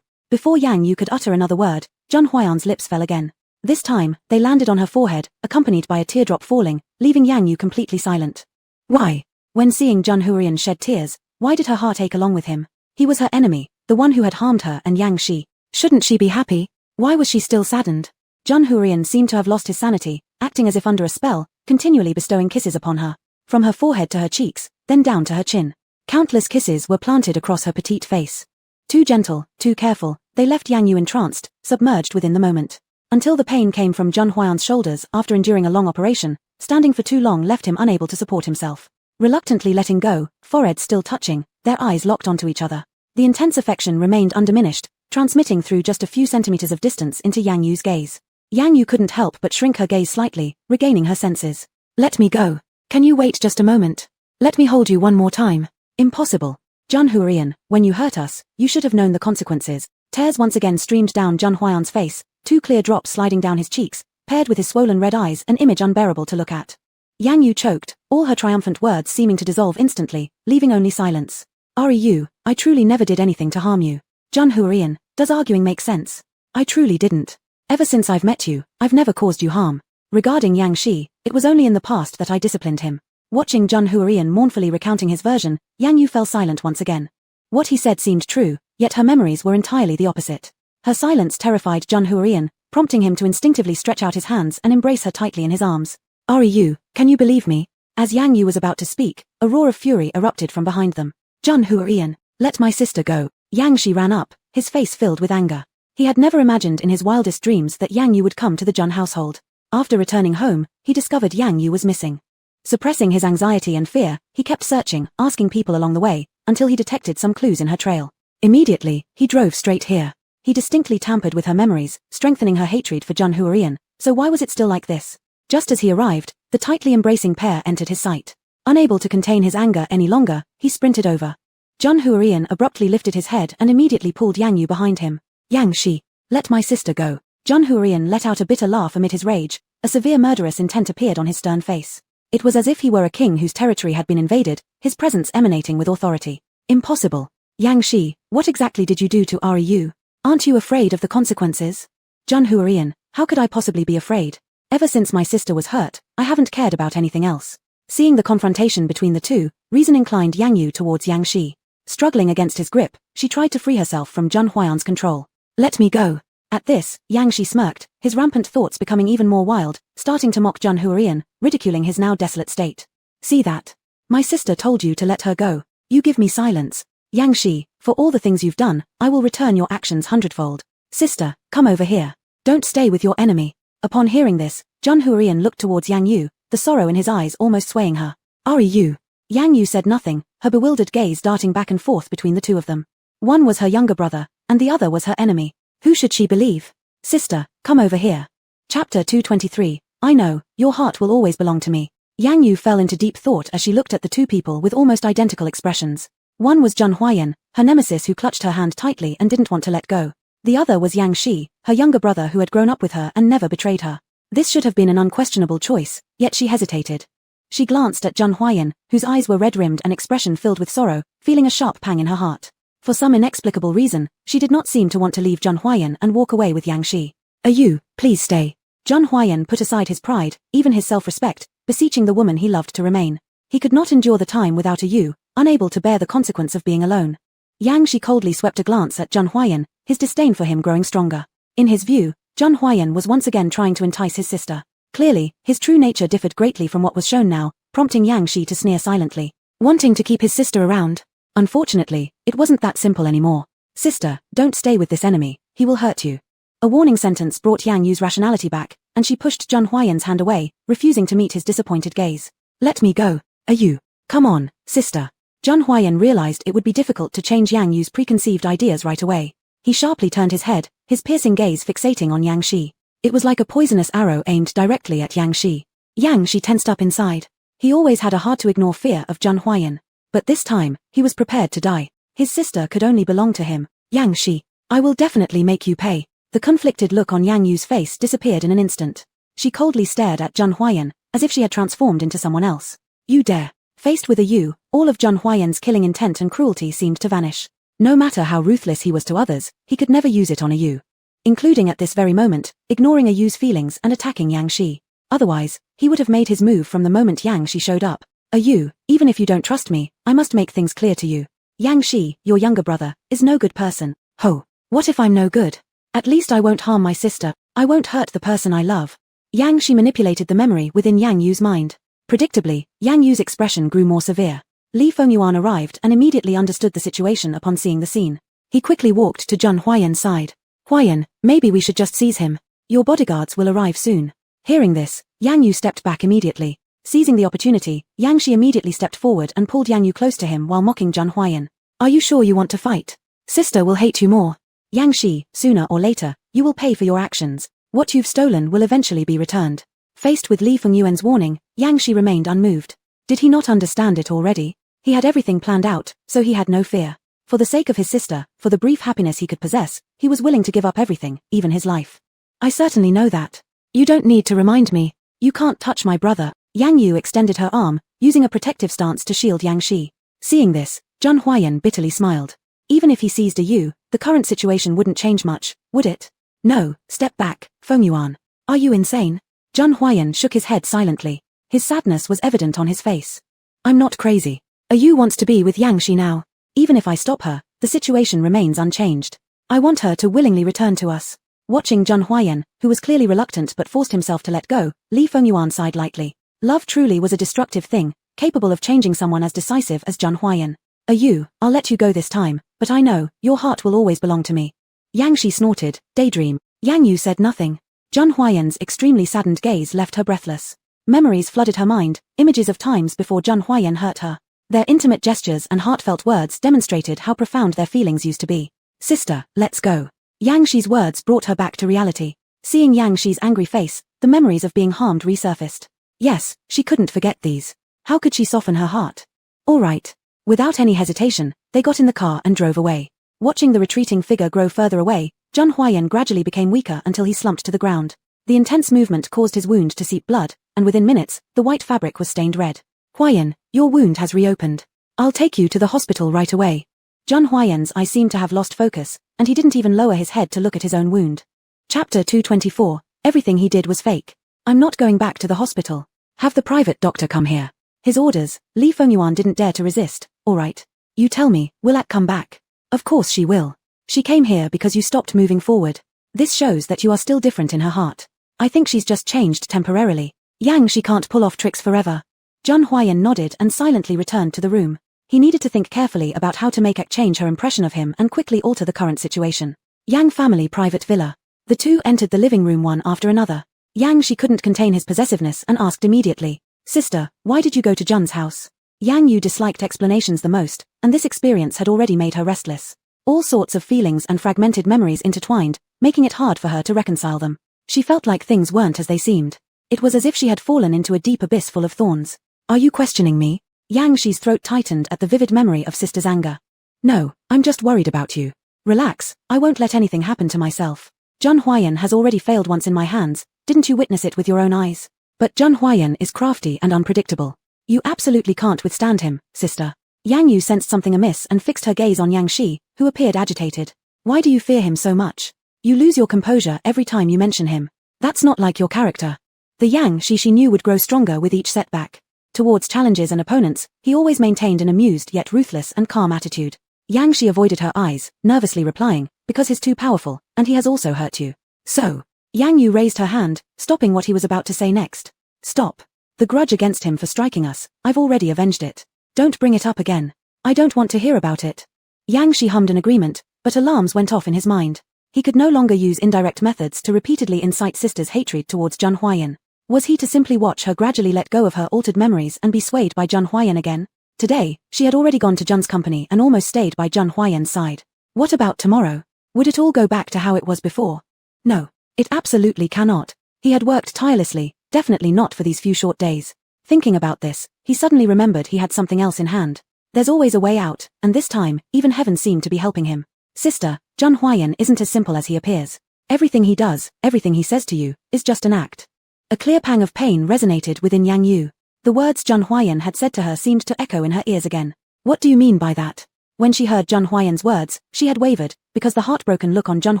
Before Yang Yu could utter another word, Jun Huayan's lips fell again. This time, they landed on her forehead, accompanied by a teardrop falling, leaving Yang Yu completely silent. Why? When seeing Jun Huayan shed tears, why did her heart ache along with him? He was her enemy, the one who had harmed her and Yang Shi. Shouldn't she be happy? Why was she still saddened? Jun Huayan seemed to have lost his sanity, acting as if under a spell, continually bestowing kisses upon her. From her forehead to her cheeks, then down to her chin. Countless kisses were planted across her petite face. Too gentle, too careful, they left Yang Yu entranced, submerged within the moment. Until the pain came from Jun Huayan's shoulders after enduring a long operation, standing for too long left him unable to support himself. Reluctantly letting go, foreheads still touching, their eyes locked onto each other. The intense affection remained undiminished, transmitting through just a few centimeters of distance into Yang Yu's gaze. Yang Yu couldn't help but shrink her gaze slightly, regaining her senses. Let me go. Can you wait just a moment? Let me hold you one more time. Impossible. Jun Huarian, when you hurt us, you should have known the consequences. Tears once again streamed down Jun Huaiyan's face, 2 clear drops sliding down his cheeks, paired with his swollen red eyes, an image unbearable to look at. Yang Yu choked, all her triumphant words seeming to dissolve instantly, leaving only silence. Yu, I truly never did anything to harm you. Jun Huarian, does arguing make sense? I truly didn't. Ever since I've met you, I've never caused you harm. Regarding Yang Shi, it was only in the past that I disciplined him. Watching Jun Huarian mournfully recounting his version, Yang Yu fell silent once again. What he said seemed true, yet her memories were entirely the opposite. Her silence terrified Jun Huarian, prompting him to instinctively stretch out his hands and embrace her tightly in his arms. Yu, can you believe me? As Yang Yu was about to speak, a roar of fury erupted from behind them. Jun Huarian, let my sister go. Yang Shi ran up, his face filled with anger. He had never imagined in his wildest dreams that Yang Yu would come to the Jun household. After returning home, he discovered Yang Yu was missing. Suppressing his anxiety and fear, he kept searching, asking people along the way, until he detected some clues in her trail. Immediately, he drove straight here. He distinctly tampered with her memories, strengthening her hatred for Jun Huarian, so why was it still like this? Just as he arrived, the tightly embracing pair entered his sight. Unable to contain his anger any longer, he sprinted over. Jun Huarian abruptly lifted his head and immediately pulled Yang Yu behind him. Yang Shi, let my sister go. Jun Huarian let out a bitter laugh amid his rage, a severe murderous intent appeared on his stern face. It was as if he were a king whose territory had been invaded, his presence emanating with authority. Impossible. Yang Shi, what exactly did you do to Yu? Aren't you afraid of the consequences? Jun Huarian, how could I possibly be afraid? Ever since my sister was hurt, I haven't cared about anything else. Seeing the confrontation between the two, reason inclined Yang Yu towards Yang Shi. Struggling against his grip, she tried to free herself from Jun Huaiyan's control. Let me go. At this, Yang Shi smirked, his rampant thoughts becoming even more wild, starting to mock Jun Huarian, ridiculing his now desolate state. See that? My sister told you to let her go. You give me silence. Yang Shi, for all the things you've done, I will return your actions hundredfold. Sister, come over here. Don't stay with your enemy. Upon hearing this, Jun Huarian looked towards Yang Yu, the sorrow in his eyes almost swaying her. Yu. Yang Yu said nothing, her bewildered gaze darting back and forth between the two of them. One was her younger brother, and the other was her enemy. Who should she believe? Sister, come over here. Chapter 223, I know, your heart will always belong to me. Yang Yu fell into deep thought as she looked at the two people with almost identical expressions. One was Jun Huaiyan, her nemesis who clutched her hand tightly and didn't want to let go. The other was Yang Shi, her younger brother who had grown up with her and never betrayed her. This should have been an unquestionable choice, yet she hesitated. She glanced at Jun Huaiyan, whose eyes were red-rimmed and expression filled with sorrow, feeling a sharp pang in her heart. For some inexplicable reason, she did not seem to want to leave Jun Huaiyan and walk away with Yang Shi. Yu, please stay. Jun Huaiyan put aside his pride, even his self-respect, beseeching the woman he loved to remain. He could not endure the time without Yu, unable to bear the consequence of being alone. Yang Shi coldly swept a glance at Jun Huaiyan, his disdain for him growing stronger. In his view, Jun Huaiyan was once again trying to entice his sister. Clearly, his true nature differed greatly from what was shown now, prompting Yang Shi to sneer silently. Wanting to keep his sister around. Unfortunately, it wasn't that simple anymore. Sister, don't stay with this enemy, he will hurt you. A warning sentence brought Yang Yu's rationality back, and she pushed Jun Huaiyan's hand away, refusing to meet his disappointed gaze. Let me go. Yu. Come on, sister. Jun Huaiyan realized it would be difficult to change Yang Yu's preconceived ideas right away. He sharply turned his head, his piercing gaze fixating on Yang Shi. It was like a poisonous arrow aimed directly at Yang Shi. Yang Shi tensed up inside. He always had a hard-to-ignore fear of Jun Huaiyan. But this time, he was prepared to die. His sister could only belong to him. Yang Shi, I will definitely make you pay. The conflicted look on Yang Yu's face disappeared in an instant. She coldly stared at Jun Huaiyan, as if she had transformed into someone else. You dare. Faced with Yu, all of Jun Huaiyan's killing intent and cruelty seemed to vanish. No matter how ruthless he was to others, he could never use it on Yu. Including at this very moment, ignoring Yu's feelings and attacking Yang Shi. Otherwise, he would have made his move from the moment Yang Shi showed up. Yu, even if you don't trust me, I must make things clear to you. Yang Shi, your younger brother, is no good person. Ho, what if I'm no good? At least I won't harm my sister, I won't hurt the person I love. Yang Shi manipulated the memory within Yang Yu's mind. Predictably, Yang Yu's expression grew more severe. Li Fengyuan arrived and immediately understood the situation upon seeing the scene. He quickly walked to Jun Huaiyan's side. Huaiyan, maybe we should just seize him. Your bodyguards will arrive soon. Hearing this, Yang Yu stepped back immediately. Seizing the opportunity, Yang Shi immediately stepped forward and pulled Yang Yu close to him while mocking Jun Huaiyan. Are you sure you want to fight? Sister will hate you more. Yang Shi, sooner or later, you will pay for your actions. What you've stolen will eventually be returned. Faced with Li Fengyuan's warning, Yang Shi remained unmoved. Did he not understand it already? He had everything planned out, so he had no fear. For the sake of his sister, for the brief happiness he could possess, he was willing to give up everything, even his life. I certainly know that. You don't need to remind me. You can't touch my brother. Yang Yu extended her arm, using a protective stance to shield Yang Shi. Seeing this, Zhang Huayan bitterly smiled. Even if he seized a Yu, the current situation wouldn't change much, would it? No, step back, Fengyuan. Are you insane? Zhang Huayan shook his head silently. His sadness was evident on his face. I'm not crazy. A Yu wants to be with Yang Shi now. Even if I stop her, the situation remains unchanged. I want her to willingly return to us. Watching Zhang Huayan, who was clearly reluctant but forced himself to let go, Li Fengyuan sighed lightly. Love truly was a destructive thing, capable of changing someone as decisive as Zhang Huayan. A Yu, I'll let you go this time, but I know, your heart will always belong to me. Yang Shi snorted, daydream. Yang Yu said nothing. Zhang Huayan's extremely saddened gaze left her breathless. Memories flooded her mind, images of times before Zhang Huayan hurt her. Their intimate gestures and heartfelt words demonstrated how profound their feelings used to be. Sister, let's go. Yang Shi's words brought her back to reality. Seeing Yang Shi's angry face, the memories of being harmed resurfaced. Yes, she couldn't forget these. How could she soften her heart? All right. Without any hesitation, they got in the car and drove away. Watching the retreating figure grow further away, Zhang Huayan gradually became weaker until he slumped to the ground. The intense movement caused his wound to seep blood, and within minutes, the white fabric was stained red. Huayan, your wound has reopened. I'll take you to the hospital right away. Zhang Huayan's eyes seemed to have lost focus, and he didn't even lower his head to look at his own wound. Chapter 224, everything he did was fake. I'm not going back to the hospital. Have the private doctor come here. His orders, Li Fengyuan didn't dare to resist. All right. You tell me, will Ak come back? Of course she will. She came here because you stopped moving forward. This shows that you are still different in her heart. I think she's just changed temporarily. Yang Shi can't pull off tricks forever. Zhang Huayan nodded and silently returned to the room. He needed to think carefully about how to make Ak change her impression of him and quickly alter the current situation. Yang family private villa. The two entered the living room one after another. Yang Shi couldn't contain his possessiveness and asked immediately, Sister, why did you go to Jun's house? Yang Yu disliked explanations the most, and this experience had already made her restless. All sorts of feelings and fragmented memories intertwined, making it hard for her to reconcile them. She felt like things weren't as they seemed. It was as if she had fallen into a deep abyss full of thorns. Are you questioning me? Yang Shi's throat tightened at the vivid memory of sister's anger. No, I'm just worried about you. Relax, I won't let anything happen to myself. Zhang Huayan has already failed once in my hands, didn't you witness it with your own eyes? But Zhang Huayan is crafty and unpredictable. You absolutely can't withstand him, sister. Yang Yu sensed something amiss and fixed her gaze on Yang Shi, who appeared agitated. Why do you fear him so much? You lose your composure every time you mention him. That's not like your character. The Yang Shi she knew would grow stronger with each setback. Towards challenges and opponents, he always maintained an amused yet ruthless and calm attitude. Yang Shi avoided her eyes, nervously replying, because he's too powerful, and he has also hurt you. So, Yang Yu raised her hand, stopping what he was about to say next. Stop. The grudge against him for striking us, I've already avenged it. Don't bring it up again. I don't want to hear about it. Yang Shi hummed an agreement, but alarms went off in his mind. He could no longer use indirect methods to repeatedly incite sister's hatred towards Zhang Huayan. Was he to simply watch her gradually let go of her altered memories and be swayed by Zhang Huayan again? Today, she had already gone to Zhang's company and almost stayed by Zhang Huayan's side. What about tomorrow? Would it all go back to how it was before? No, it absolutely cannot. He had worked tirelessly, definitely not for these few short days. Thinking about this, he suddenly remembered he had something else in hand. There's always a way out, and this time, even heaven seemed to be helping him. Sister, Zhang Huayan isn't as simple as he appears. Everything he does, everything he says to you, is just an act. A clear pang of pain resonated within Yang Yu. The words Zhang Huayan had said to her seemed to echo in her ears again. What do you mean by that? When she heard Zhang Huayan's words, she had wavered, because the heartbroken look on Zhang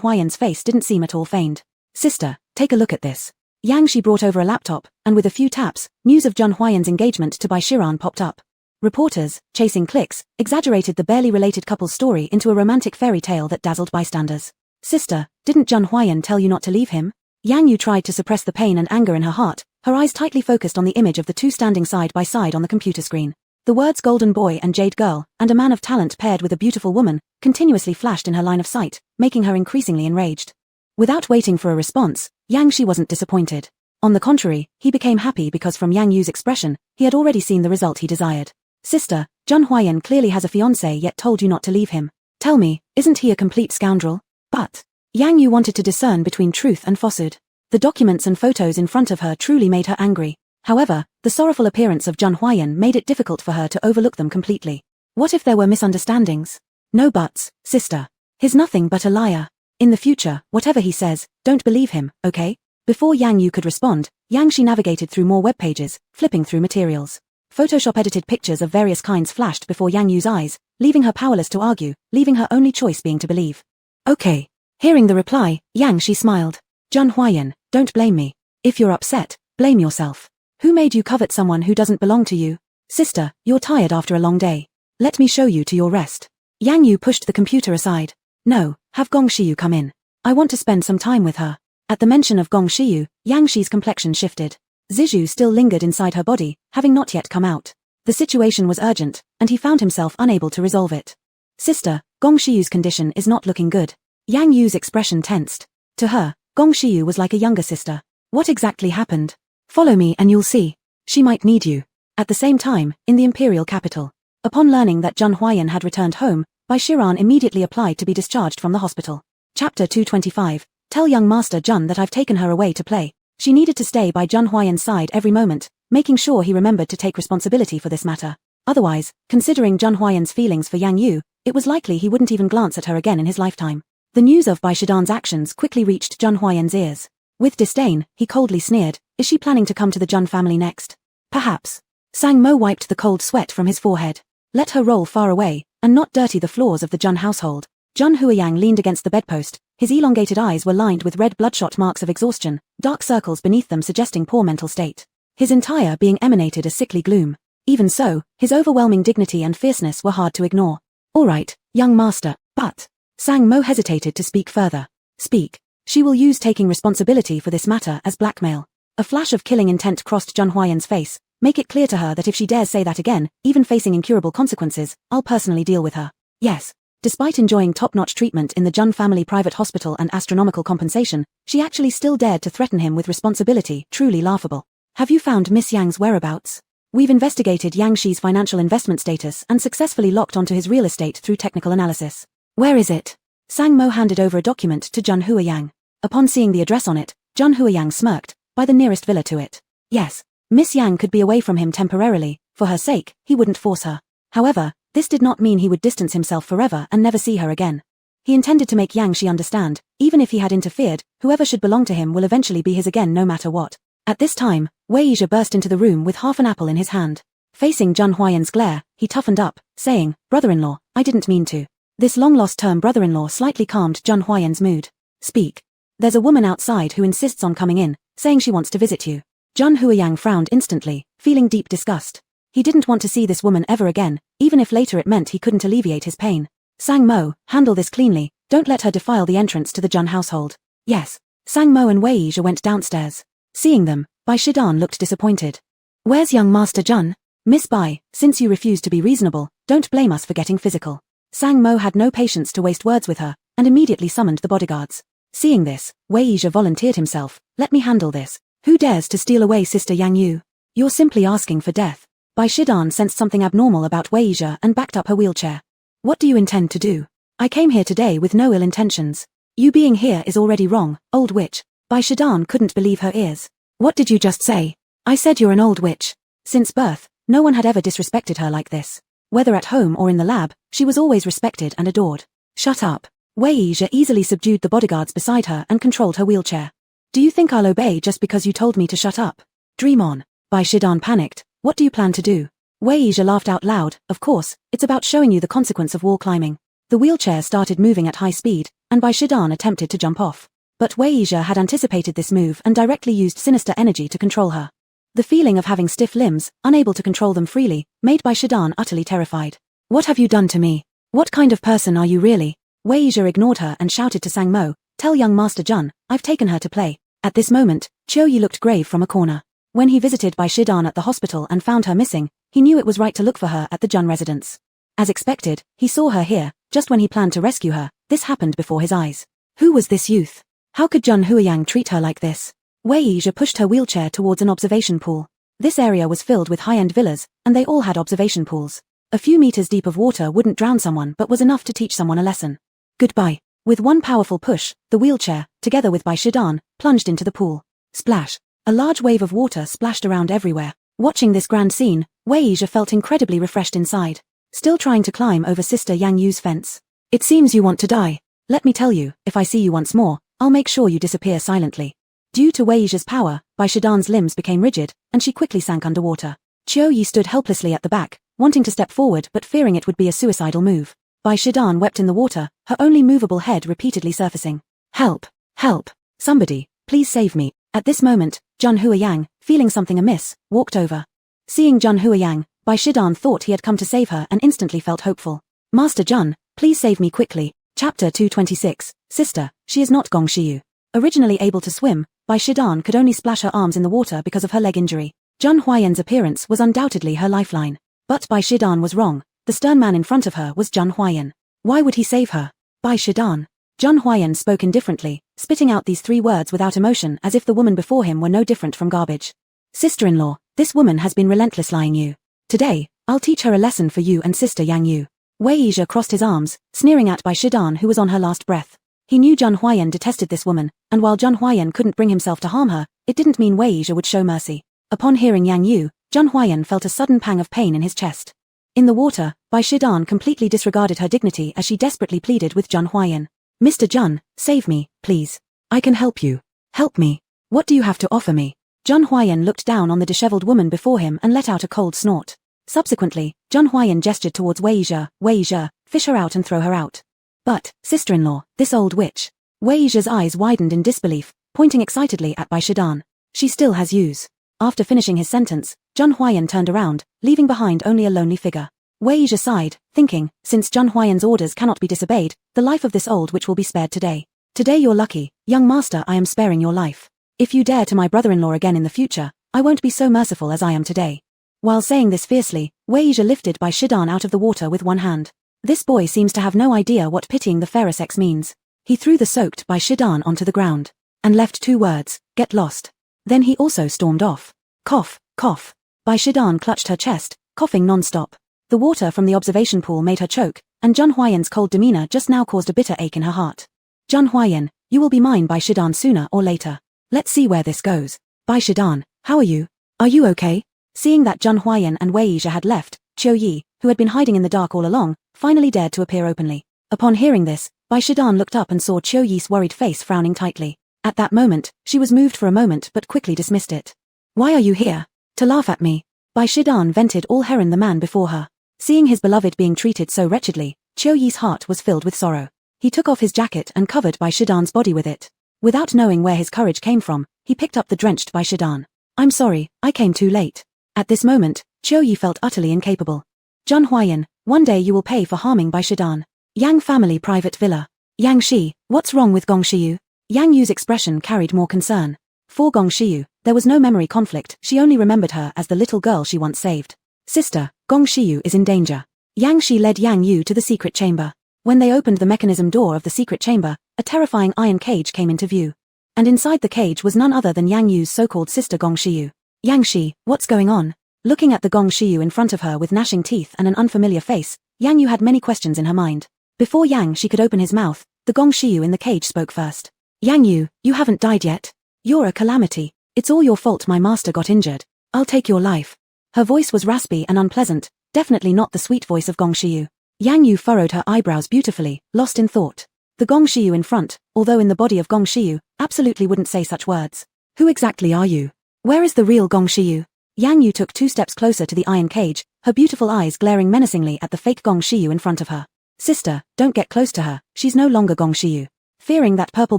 Huayan's face didn't seem at all feigned. Sister, take a look at this. Yang Shi brought over a laptop, and with a few taps, news of Zhang Huayan's engagement to Bai Shiran popped up. Reporters, chasing clicks, exaggerated the barely related couple's story into a romantic fairy tale that dazzled bystanders. Sister, didn't Zhang Huayan tell you not to leave him? Yang Yu tried to suppress the pain and anger in her heart, her eyes tightly focused on the image of the two standing side by side on the computer screen. The words golden boy and jade girl, and a man of talent paired with a beautiful woman, continuously flashed in her line of sight, making her increasingly enraged. Without waiting for a response, Yang Shi wasn't disappointed. On the contrary, he became happy because from Yang Yu's expression, he had already seen the result he desired. Sister, Zhang Huayan clearly has a fiancé yet told you not to leave him. Tell me, isn't he a complete scoundrel? But Yang Yu wanted to discern between truth and falsehood. The documents and photos in front of her truly made her angry. However, the sorrowful appearance of Zhang Huayan made it difficult for her to overlook them completely. What if there were misunderstandings? No buts, sister. He's nothing but a liar. In the future, whatever he says, don't believe him, okay? Before Yang Yu could respond, Yang Shi navigated through more web pages, flipping through materials. Photoshop-edited pictures of various kinds flashed before Yang Yu's eyes, leaving her powerless to argue, leaving her only choice being to believe. Okay. Hearing the reply, Yang Shi smiled. Zhang Huayan, don't blame me. If you're upset, blame yourself. Who made you covet someone who doesn't belong to you? Sister, you're tired after a long day. Let me show you to your rest. Yang Yu pushed the computer aside. No, have Gong Shiyu come in. I want to spend some time with her. At the mention of Gong Shiyu, Yang Shi's complexion shifted. Zizhu still lingered inside her body, having not yet come out. The situation was urgent, and he found himself unable to resolve it. Sister, Gong Shiyu's condition is not looking good. Yang Yu's expression tensed. To her, Gong Shiyu was like a younger sister. What exactly happened? Follow me and you'll see. She might need you. At the same time, in the imperial capital. Upon learning that Zhang Huayan had returned home, Bai Shiran immediately applied to be discharged from the hospital. Chapter 225. Tell young Master Zhun that I've taken her away to play. She needed to stay by Zhang Huayan's side every moment, making sure he remembered to take responsibility for this matter. Otherwise, considering Zhang Huayan's feelings for Yang Yu, it was likely he wouldn't even glance at her again in his lifetime. The news of Bai Shidan's actions quickly reached Zhang Huayan's ears. With disdain, he coldly sneered, is she planning to come to the Zhun family next? Perhaps. Sang Mo wiped the cold sweat from his forehead. Let her roll far away, and not dirty the floors of the Zhun household. Zhun Huayang leaned against the bedpost. His elongated eyes were lined with red bloodshot marks of exhaustion, dark circles beneath them suggesting poor mental state. His entire being emanated a sickly gloom. Even so, his overwhelming dignity and fierceness were hard to ignore. All right, young master, but... Sang Mo hesitated to speak further. Speak. She will use taking responsibility for this matter as blackmail. A flash of killing intent crossed Zhun Huayan's face. Make it clear to her that if she dares say that again, even facing incurable consequences, I'll personally deal with her. Yes. Despite enjoying top-notch treatment in the Zhun family private hospital and astronomical compensation, she actually still dared to threaten him with responsibility, truly laughable. Have you found Miss Yang's whereabouts? We've investigated Yang Shi's financial investment status and successfully locked onto his real estate through technical analysis. Where is it? Sang Mo handed over a document to Zhun Huayang. Upon seeing the address on it, Zhun Huayang smirked, by the nearest villa to it. Yes, Miss Yang could be away from him temporarily, for her sake, he wouldn't force her. However, this did not mean he would distance himself forever and never see her again. He intended to make Yang Shi understand, even if he had interfered, whoever should belong to him will eventually be his again no matter what. At this time, Wei Yizhe burst into the room with half an apple in his hand. Facing Zhun Huayan's glare, he toughened up, saying, brother-in-law, I didn't mean to. This long-lost term brother-in-law slightly calmed Zhun Huayan's mood. Speak. There's a woman outside who insists on coming in, saying she wants to visit you. Zhun Huayang frowned instantly, feeling deep disgust. He didn't want to see this woman ever again, even if later it meant he couldn't alleviate his pain. Sang Mo, handle this cleanly, don't let her defile the entrance to the Zhun household. Yes. Sang Mo and Wei Yizhe went downstairs. Seeing them, Bai Shidan looked disappointed. Where's young Master Zhun? Miss Bai, since you refuse to be reasonable, don't blame us for getting physical. Sang Mo had no patience to waste words with her, and immediately summoned the bodyguards. Seeing this, Wei Yizhe volunteered himself, let me handle this. Who dares to steal away Sister Yang Yu? You're simply asking for death. Bai Shidan sensed something abnormal about Wei Yizhe and backed up her wheelchair. What do you intend to do? I came here today with no ill intentions. You being here is already wrong, old witch. Bai Shidan couldn't believe her ears. What did you just say? I said you're an old witch. Since birth, no one had ever disrespected her like this. Whether at home or in the lab, she was always respected and adored. Shut up. Wei Yizhe easily subdued the bodyguards beside her and controlled her wheelchair. Do you think I'll obey just because you told me to shut up? Dream on. Bai Shidan panicked. What do you plan to do? Wei Yizhe laughed out loud. Of course, it's about showing you the consequence of wall climbing. The wheelchair started moving at high speed, and Bai Shidan attempted to jump off. But Wei Yizhe had anticipated this move and directly used sinister energy to control her. The feeling of having stiff limbs, unable to control them freely, made Bai Shidan utterly terrified. What have you done to me? What kind of person are you really? Wei Yizhe ignored her and shouted to Sang Mo, tell young Master Zhun, I've taken her to play. At this moment, Qiu Yi looked grave from a corner. When he visited Bai Shidan at the hospital and found her missing, he knew it was right to look for her at the Zhun residence. As expected, he saw her here, just when he planned to rescue her. This happened before his eyes. Who was this youth? How could Zhun Huayang treat her like this? Wei Yizhe pushed her wheelchair towards an observation pool. This area was filled with high-end villas, and they all had observation pools. A few meters deep of water wouldn't drown someone but was enough to teach someone a lesson. Goodbye. With one powerful push, the wheelchair, together with Bai Shidan, plunged into the pool. Splash! A large wave of water splashed around everywhere. Watching this grand scene, Wei Yizhe felt incredibly refreshed inside. Still trying to climb over Sister Yang Yu's fence. It seems you want to die. Let me tell you, if I see you once more, I'll make sure you disappear silently. Due to Wei Yizhe's power, Bai Shidan's limbs became rigid, and she quickly sank underwater. Qiu Yi stood helplessly at the back, wanting to step forward but fearing it would be a suicidal move. Bai Shidan wept in the water, her only movable head repeatedly surfacing. Help! Help! Somebody, please save me. At this moment, Zhun Huiyang, feeling something amiss, walked over. Seeing Zhun Huiyang, Bai Shidan thought he had come to save her and instantly felt hopeful. Master Zhun, please save me quickly. Chapter 226, Sister, she is not Gong Shiyu. Originally able to swim, Bai Shidan could only splash her arms in the water because of her leg injury. Zhun Huiyan's appearance was undoubtedly her lifeline. But Bai Shidan was wrong. The stern man in front of her was Zhun Huiyan. Why would he save her? Bai Shidan. Zhun Huiyan spoke indifferently, spitting out these 3 words without emotion as if the woman before him were no different from garbage. Sister-in-law, this woman has been relentless lying you. Today, I'll teach her a lesson for you and Sister Yang Yu. Wei Yizhe crossed his arms, sneering at Bai Shidan who was on her last breath. He knew Zhun Huiyan detested this woman, and while Zhun Huiyan couldn't bring himself to harm her, it didn't mean Wei Yizhe would show mercy. Upon hearing Yang Yu, Zhun Huiyan felt a sudden pang of pain in his chest. In the water, Bai Shidan completely disregarded her dignity as she desperately pleaded with Zhun Huiyan. Mr. Zhun, save me, please. I can help you. Help me. What do you have to offer me? Zhun Huiyan looked down on the disheveled woman before him and let out a cold snort. Subsequently, Zhun Huiyan gestured towards Wei Yizhe, fish her out and throw her out. But, sister-in-law, this old witch. Wei Yizhe's eyes widened in disbelief, pointing excitedly at Bai Shidan. She still has use. After finishing his sentence, Zhun Huiyan turned around, leaving behind only a lonely figure. Wei Yizhe sighed, thinking, since Zhun Huiyan's orders cannot be disobeyed, the life of this old witch will be spared today. Today you're lucky, young master, I am sparing your life. If you dare to my brother-in-law again in the future, I won't be so merciful as I am today. While saying this fiercely, Wei Yizhe lifted Bai Shidan out of the water with one hand. This boy seems to have no idea what pitying the fairer sex means. He threw the soaked Bai Shidan onto the ground, and left 2 words, get lost. Then he also stormed off. Cough, cough. Bai Shidan clutched her chest, coughing non-stop. The water from the observation pool made her choke, and Zhun Huiyan's cold demeanor just now caused a bitter ache in her heart. Zhun Huiyan, you will be mine Bai Shidan sooner or later. Let's see where this goes. Bai Shidan, how are you? Are you okay? Seeing that Zhun Huiyan and Wei Yizhe had left, Qiu Yi, who had been hiding in the dark all along, finally dared to appear openly. Upon hearing this, Bai Shidan looked up and saw Qiu Yi's worried face frowning tightly. At that moment, she was moved for a moment but quickly dismissed it. Why are you here? To laugh at me? Bai Shidan vented all Heron the man before her. Seeing his beloved being treated so wretchedly, Qiu Yi's heart was filled with sorrow. He took off his jacket and covered Bai Shidan's body with it. Without knowing where his courage came from, he picked up the drenched Bai Shidan. I'm sorry, I came too late. At this moment, Qiu Yi felt utterly incapable. Zhun Huiyan, one day you will pay for harming Bai Shidan. Yang family private villa. Yang Shi, what's wrong with Gong Shiyu? Yang Yu's expression carried more concern. For Gong Shiyu, there was no memory conflict, she only remembered her as the little girl she once saved. Sister, Gong Shiyu is in danger. Yang Shi led Yang Yu to the secret chamber. When they opened the mechanism door of the secret chamber, a terrifying iron cage came into view. And inside the cage was none other than Yang Yu's so-called sister Gong Shiyu. Yang Shi, what's going on? Looking at the Gong Shiyu in front of her with gnashing teeth and an unfamiliar face, Yang Yu had many questions in her mind. Before Yang Shi could open his mouth, the Gong Shiyu in the cage spoke first. Yang Yu, you haven't died yet. You're a calamity. It's all your fault my master got injured. I'll take your life. Her voice was raspy and unpleasant, definitely not the sweet voice of Gong Shiyu. Yang Yu furrowed her eyebrows beautifully, lost in thought. The Gong Shiyu in front, although in the body of Gong Shiyu, absolutely wouldn't say such words. Who exactly are you? Where is the real Gong Shiyu? Yang Yu took 2 steps closer to the iron cage, her beautiful eyes glaring menacingly at the fake Gong Shiyu in front of her. Sister, don't get close to her, she's no longer Gong Shiyu. Fearing that purple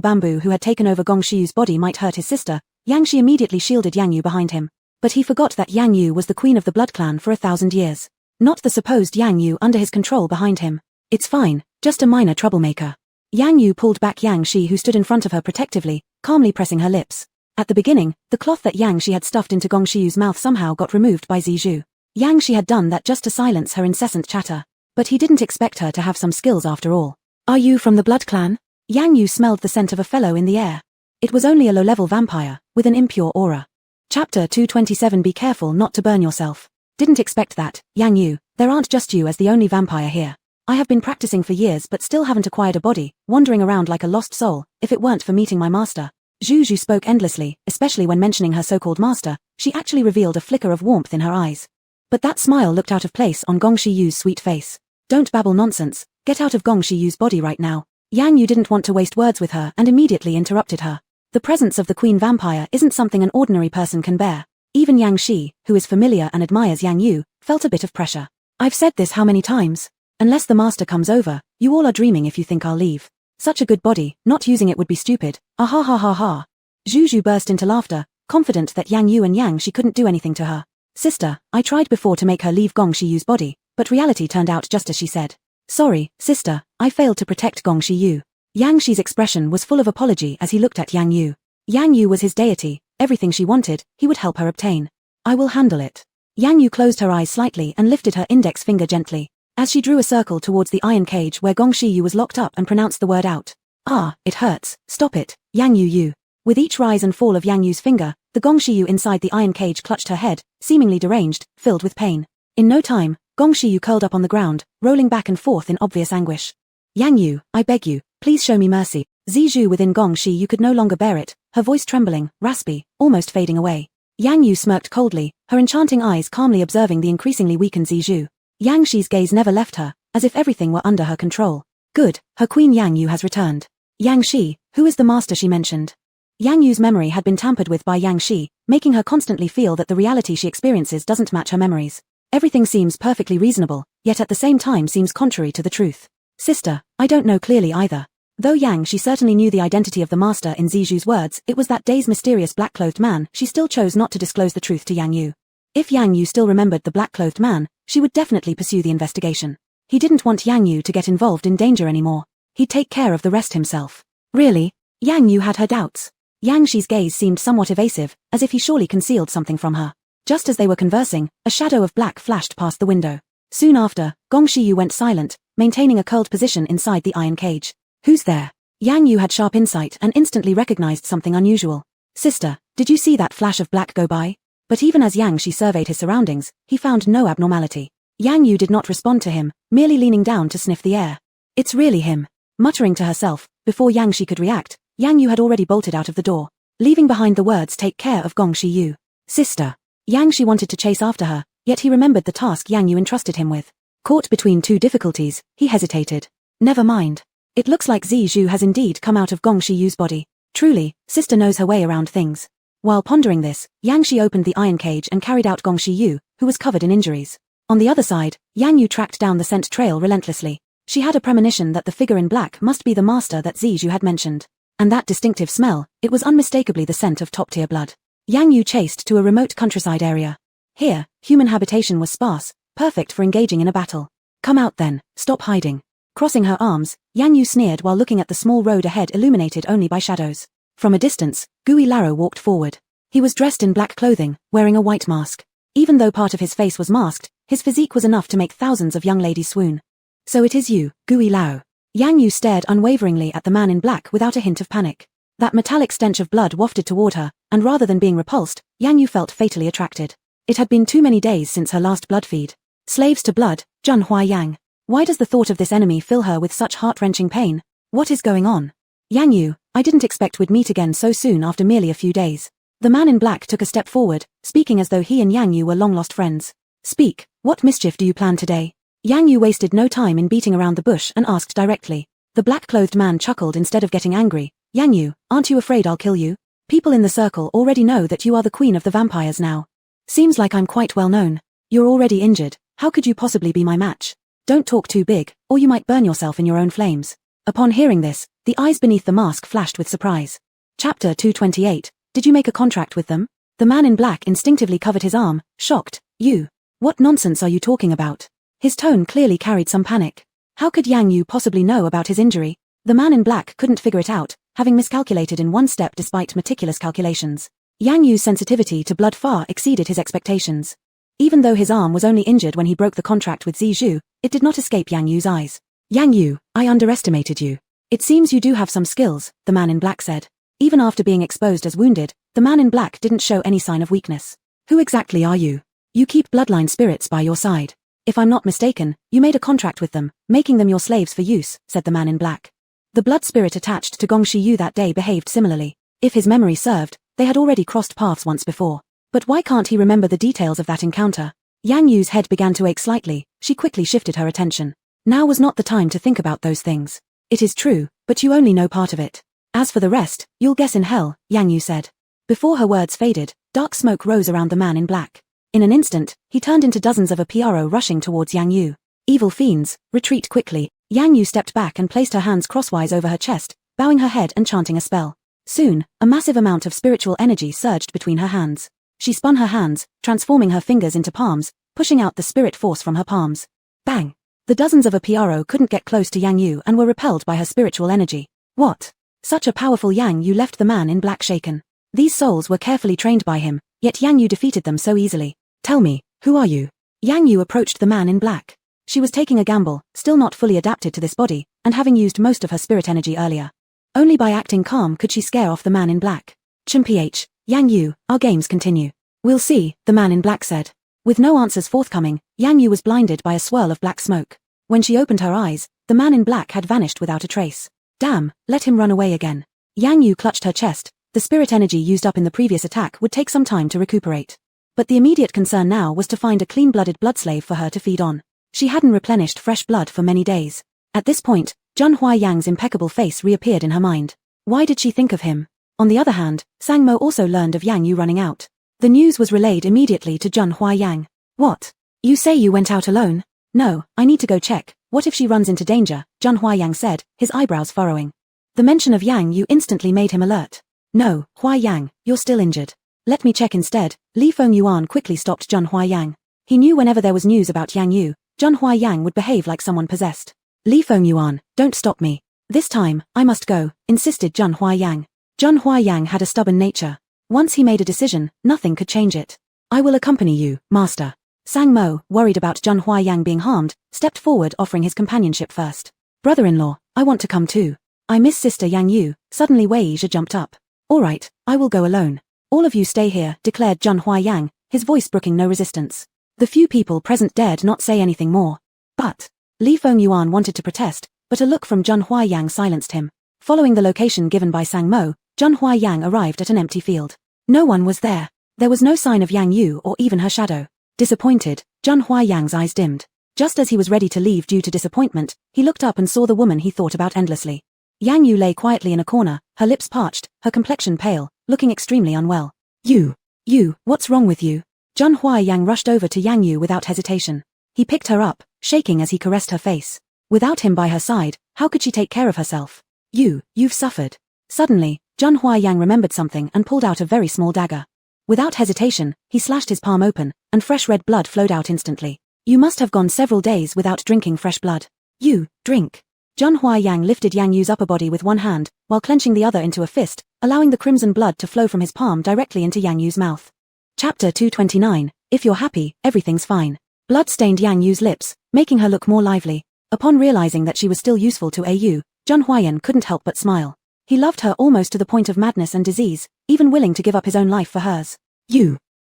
bamboo who had taken over Gong Shiyu's body might hurt his sister, Yang Shi immediately shielded Yang Yu behind him. But he forgot that Yang Yu was the queen of the blood clan for 1,000 years. Not the supposed Yang Yu under his control behind him. It's fine, just a minor troublemaker. Yang Yu pulled back Yang Shi who stood in front of her protectively, calmly pressing her lips. At the beginning, the cloth that Yang Shi had stuffed into Gong Shiyu's mouth somehow got removed by Zizhu. Yang Shi had done that just to silence her incessant chatter. But he didn't expect her to have some skills after all. Are you from the blood clan? Yang Yu smelled the scent of a fellow in the air. It was only a low-level vampire, with an impure aura. Chapter 227 Be careful not to burn yourself. Didn't expect that, Yang Yu, there aren't just you as the only vampire here. I have been practicing for years but still haven't acquired a body, wandering around like a lost soul, if it weren't for meeting my master. Zhu Zhu spoke endlessly, especially when mentioning her so-called master. She actually revealed a flicker of warmth in her eyes. But that smile looked out of place on Gong Shiyu's sweet face. Don't babble nonsense, get out of Gong Shiyu's body right now. Yang Yu didn't want to waste words with her and immediately interrupted her. The presence of the queen vampire isn't something an ordinary person can bear. Even Yang Shi, who is familiar and admires Yang Yu, felt a bit of pressure. I've said this how many times? Unless the master comes over, you all are dreaming if you think I'll leave. Such a good body, not using it would be stupid. Ah ha ha ha ha. Zhu Zhu burst into laughter, confident that Yang Yu and Yang Shi couldn't do anything to her. Sister, I tried before to make her leave Gong Shiyu's body, but reality turned out just as she said. Sorry, sister, I failed to protect Gong Shiyu. Yang Shi's expression was full of apology as he looked at Yang Yu. Yang Yu was his deity, everything she wanted, he would help her obtain. I will handle it. Yang Yu closed her eyes slightly and lifted her index finger gently, as she drew a circle towards the iron cage where Gong Shiyu was locked up and pronounced the word out. Ah, it hurts, stop it, Yang Yu. With each rise and fall of Yang Yu's finger, the Gong Shiyu inside the iron cage clutched her head, seemingly deranged, filled with pain. In no time, Gong Shiyu curled up on the ground, rolling back and forth in obvious anguish. Yang Yu, I beg you, please show me mercy. Zizhu within Gong Shiyu could no longer bear it, her voice trembling, raspy, almost fading away. Yang Yu smirked coldly, her enchanting eyes calmly observing the increasingly weakened Zizhu. Yang Shi's gaze never left her, as if everything were under her control. Good, her queen Yang Yu has returned. Yang Shi, who is the master she mentioned? Yang Yu's memory had been tampered with by Yang Shi, making her constantly feel that the reality she experiences doesn't match her memories. Everything seems perfectly reasonable, yet at the same time seems contrary to the truth. Sister, I don't know clearly either. Though Yang Shi certainly knew the identity of the master in Zizhu's words, it was that day's mysterious black-clothed man, she still chose not to disclose the truth to Yang Yu. If Yang Yu still remembered the black-clothed man, she would definitely pursue the investigation. He didn't want Yang Yu to get involved in danger anymore. He'd take care of the rest himself. Really? Yang Yu had her doubts. Yang Shi's gaze seemed somewhat evasive, as if he surely concealed something from her. Just as they were conversing, a shadow of black flashed past the window. Soon after, Gong Shiyu went silent, maintaining a curled position inside the iron cage. Who's there? Yang Yu had sharp insight and instantly recognized something unusual. Sister, did you see that flash of black go by? But even as Yang Shi surveyed his surroundings, he found no abnormality. Yang Yu did not respond to him, merely leaning down to sniff the air. It's really him. Muttering to herself, before Yang Shi could react, Yang Yu had already bolted out of the door, leaving behind the words take care of Gong Shiyu. Sister. Yang Shi wanted to chase after her, yet he remembered the task Yang Yu entrusted him with. Caught between two difficulties, he hesitated. Never mind. It looks like Zizhu has indeed come out of Gong Shiyu's body. Truly, sister knows her way around things. While pondering this, Yang Shi opened the iron cage and carried out Gong Shiyu, who was covered in injuries. On the other side, Yang Yu tracked down the scent trail relentlessly. She had a premonition that the figure in black must be the master that Zizhu had mentioned. And that distinctive smell, it was unmistakably the scent of top-tier blood. Yang Yu chased to a remote countryside area. Here, human habitation was sparse, perfect for engaging in a battle. Come out then, stop hiding. Crossing her arms, Yang Yu sneered while looking at the small road ahead illuminated only by shadows. From a distance, Gui Laro walked forward. He was dressed in black clothing, wearing a white mask. Even though part of his face was masked, his physique was enough to make thousands of young ladies swoon. So it is you, Gui Lao. Yang Yu stared unwaveringly at the man in black without a hint of panic. That metallic stench of blood wafted toward her, and rather than being repulsed, Yang Yu felt fatally attracted. It had been too many days since her last blood feed. Slaves to blood, Zhen Hua Yang. Why does the thought of this enemy fill her with such heart-wrenching pain? What is going on? Yang Yu, I didn't expect we'd meet again so soon after merely a few days. The man in black took a step forward, speaking as though he and Yang Yu were long-lost friends. Speak, what mischief do you plan today? Yang Yu wasted no time in beating around the bush and asked directly. The black-clothed man chuckled instead of getting angry. Yang Yu, aren't you afraid I'll kill you? People in the circle already know that you are the queen of the vampires now. Seems like I'm quite well known. You're already injured, how could you possibly be my match? Don't talk too big, or you might burn yourself in your own flames. Upon hearing this, the eyes beneath the mask flashed with surprise. Chapter 228, Did you make a contract with them? The man in black instinctively covered his arm, shocked. You? What nonsense are you talking about? His tone clearly carried some panic. How could Yang Yu possibly know about his injury? The man in black couldn't figure it out, having miscalculated in one step despite meticulous calculations. Yang Yu's sensitivity to blood far exceeded his expectations. Even though his arm was only injured when he broke the contract with Zizhu, it did not escape Yang Yu's eyes. Yang Yu, I underestimated you. It seems you do have some skills, the man in black said. Even after being exposed as wounded, the man in black didn't show any sign of weakness. Who exactly are you? You keep bloodline spirits by your side. If I'm not mistaken, you made a contract with them, making them your slaves for use, said the man in black. The blood spirit attached to Gong Shiyu that day behaved similarly. If his memory served, they had already crossed paths once before. But why can't he remember the details of that encounter? Yang Yu's head began to ache slightly. She quickly shifted her attention. Now was not the time to think about those things. It is true, but you only know part of it. As for the rest, you'll guess in hell, Yang Yu said. Before her words faded, dark smoke rose around the man in black. In an instant, he turned into dozens of PRO rushing towards Yang Yu. Evil fiends, retreat quickly. Yang Yu stepped back and placed her hands crosswise over her chest, bowing her head and chanting a spell. Soon, a massive amount of spiritual energy surged between her hands. She spun her hands, transforming her fingers into palms, pushing out the spirit force from her palms. Bang! The dozens of PRO couldn't get close to Yang Yu and were repelled by her spiritual energy. What? Such a powerful Yang Yu left the man in black shaken. These souls were carefully trained by him, yet Yang Yu defeated them so easily. Tell me, who are you? Yang Yu approached the man in black. She was taking a gamble, still not fully adapted to this body, and having used most of her spirit energy earlier. Only by acting calm could she scare off the man in black. Chimph, Yang Yu, our games continue. We'll see, the man in black said. With no answers forthcoming, Yang Yu was blinded by a swirl of black smoke. When she opened her eyes, the man in black had vanished without a trace. Damn, let him run away again. Yang Yu clutched her chest. The spirit energy used up in the previous attack would take some time to recuperate. But the immediate concern now was to find a clean-blooded blood slave for her to feed on. She hadn't replenished fresh blood for many days. At this point, Zhun Huaiyang's impeccable face reappeared in her mind. Why did she think of him? On the other hand, Sang Mo also learned of Yang Yu running out. The news was relayed immediately to Zhun Huaiyang. What? You say you went out alone? No, I need to go check. What if she runs into danger? Zhun Huaiyang said, his eyebrows furrowing. The mention of Yang Yu instantly made him alert. No, Huaiyang, you're still injured. Let me check instead. Li Fengyuan quickly stopped Zhun Huaiyang. He knew whenever there was news about Yang Yu, Zhun Huaiyang would behave like someone possessed. Li Fengyuan, don't stop me. This time, I must go, insisted Zhun Huaiyang. Zhun Huaiyang had a stubborn nature. Once he made a decision, nothing could change it. I will accompany you, master. Sang Mo, worried about Zhun Huaiyang being harmed, stepped forward offering his companionship first. Brother-in-law, I want to come too. I miss sister Yang Yu. Suddenly Wei Zhe jumped up. All right, I will go alone. All of you stay here, declared Zhun Huaiyang, his voice brooking no resistance. The few people present dared not say anything more. But Li Fengyuan wanted to protest, but a look from Zhun Huaiyang silenced him. Following the location given by Sang Mo, Zhun Huaiyang arrived at an empty field. No one was there. There was no sign of Yang Yu or even her shadow. Disappointed, Zhun Huaiyang's eyes dimmed. Just as he was ready to leave due to disappointment, he looked up and saw the woman he thought about endlessly. Yang Yu lay quietly in a corner, her lips parched, her complexion pale, looking extremely unwell. You, what's wrong with you? Zhun Huaiyang rushed over to Yang Yu without hesitation. He picked her up, shaking as he caressed her face. Without him by her side, how could she take care of herself? You've suffered. Suddenly, Zhun Huaiyang remembered something and pulled out a very small dagger. Without hesitation, he slashed his palm open, and fresh red blood flowed out instantly. You must have gone several days without drinking fresh blood. You, drink. Zhun Huaiyang lifted Yang Yu's upper body with one hand, while clenching the other into a fist, allowing the crimson blood to flow from his palm directly into Yang Yu's mouth. Chapter 229, If you're happy, everything's fine. Blood stained Yang Yu's lips, making her look more lively. Upon realizing that she was still useful to Au, Zhun Huaiyang couldn't help but smile. He loved her almost to the point of madness and disease, even willing to give up his own life for hers.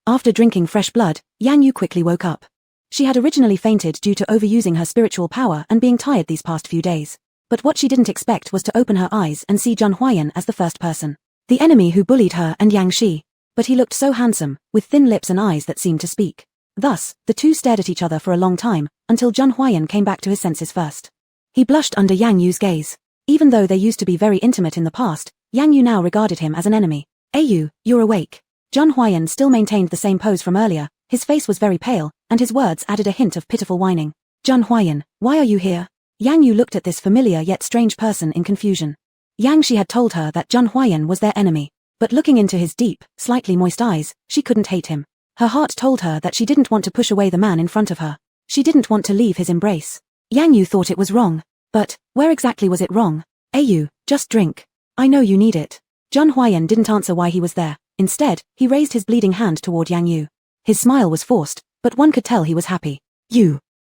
After drinking fresh blood, Yang Yu quickly woke up. She had originally fainted due to overusing her spiritual power and being tired these past few days. But what she didn't expect was to open her eyes and see Zhun Huaiyang as the first person. The enemy who bullied her and Yang Shi. But he looked so handsome, with thin lips and eyes that seemed to speak. Thus, the two stared at each other for a long time, until Zhun Huaiyang came back to his senses first. He blushed under Yang Yu's gaze. Even though they used to be very intimate in the past, Yang Yu now regarded him as an enemy. Au, you're awake. Zhun Huaiyang still maintained the same pose from earlier, his face was very pale, and his words added a hint of pitiful whining. Zhun Huaiyang, why are you here? Yang Yu looked at this familiar yet strange person in confusion. Yang Shi had told her that Zhun Huaiyang was their enemy, but looking into his deep, slightly moist eyes, she couldn't hate him. Her heart told her that she didn't want to push away the man in front of her. She didn't want to leave his embrace. Yang Yu thought it was wrong. But, where exactly was it wrong? Au, just drink. I know you need it. Zhun Huaiyang didn't answer why he was there. Instead, he raised his bleeding hand toward Yang Yu. His smile was forced, but one could tell he was happy.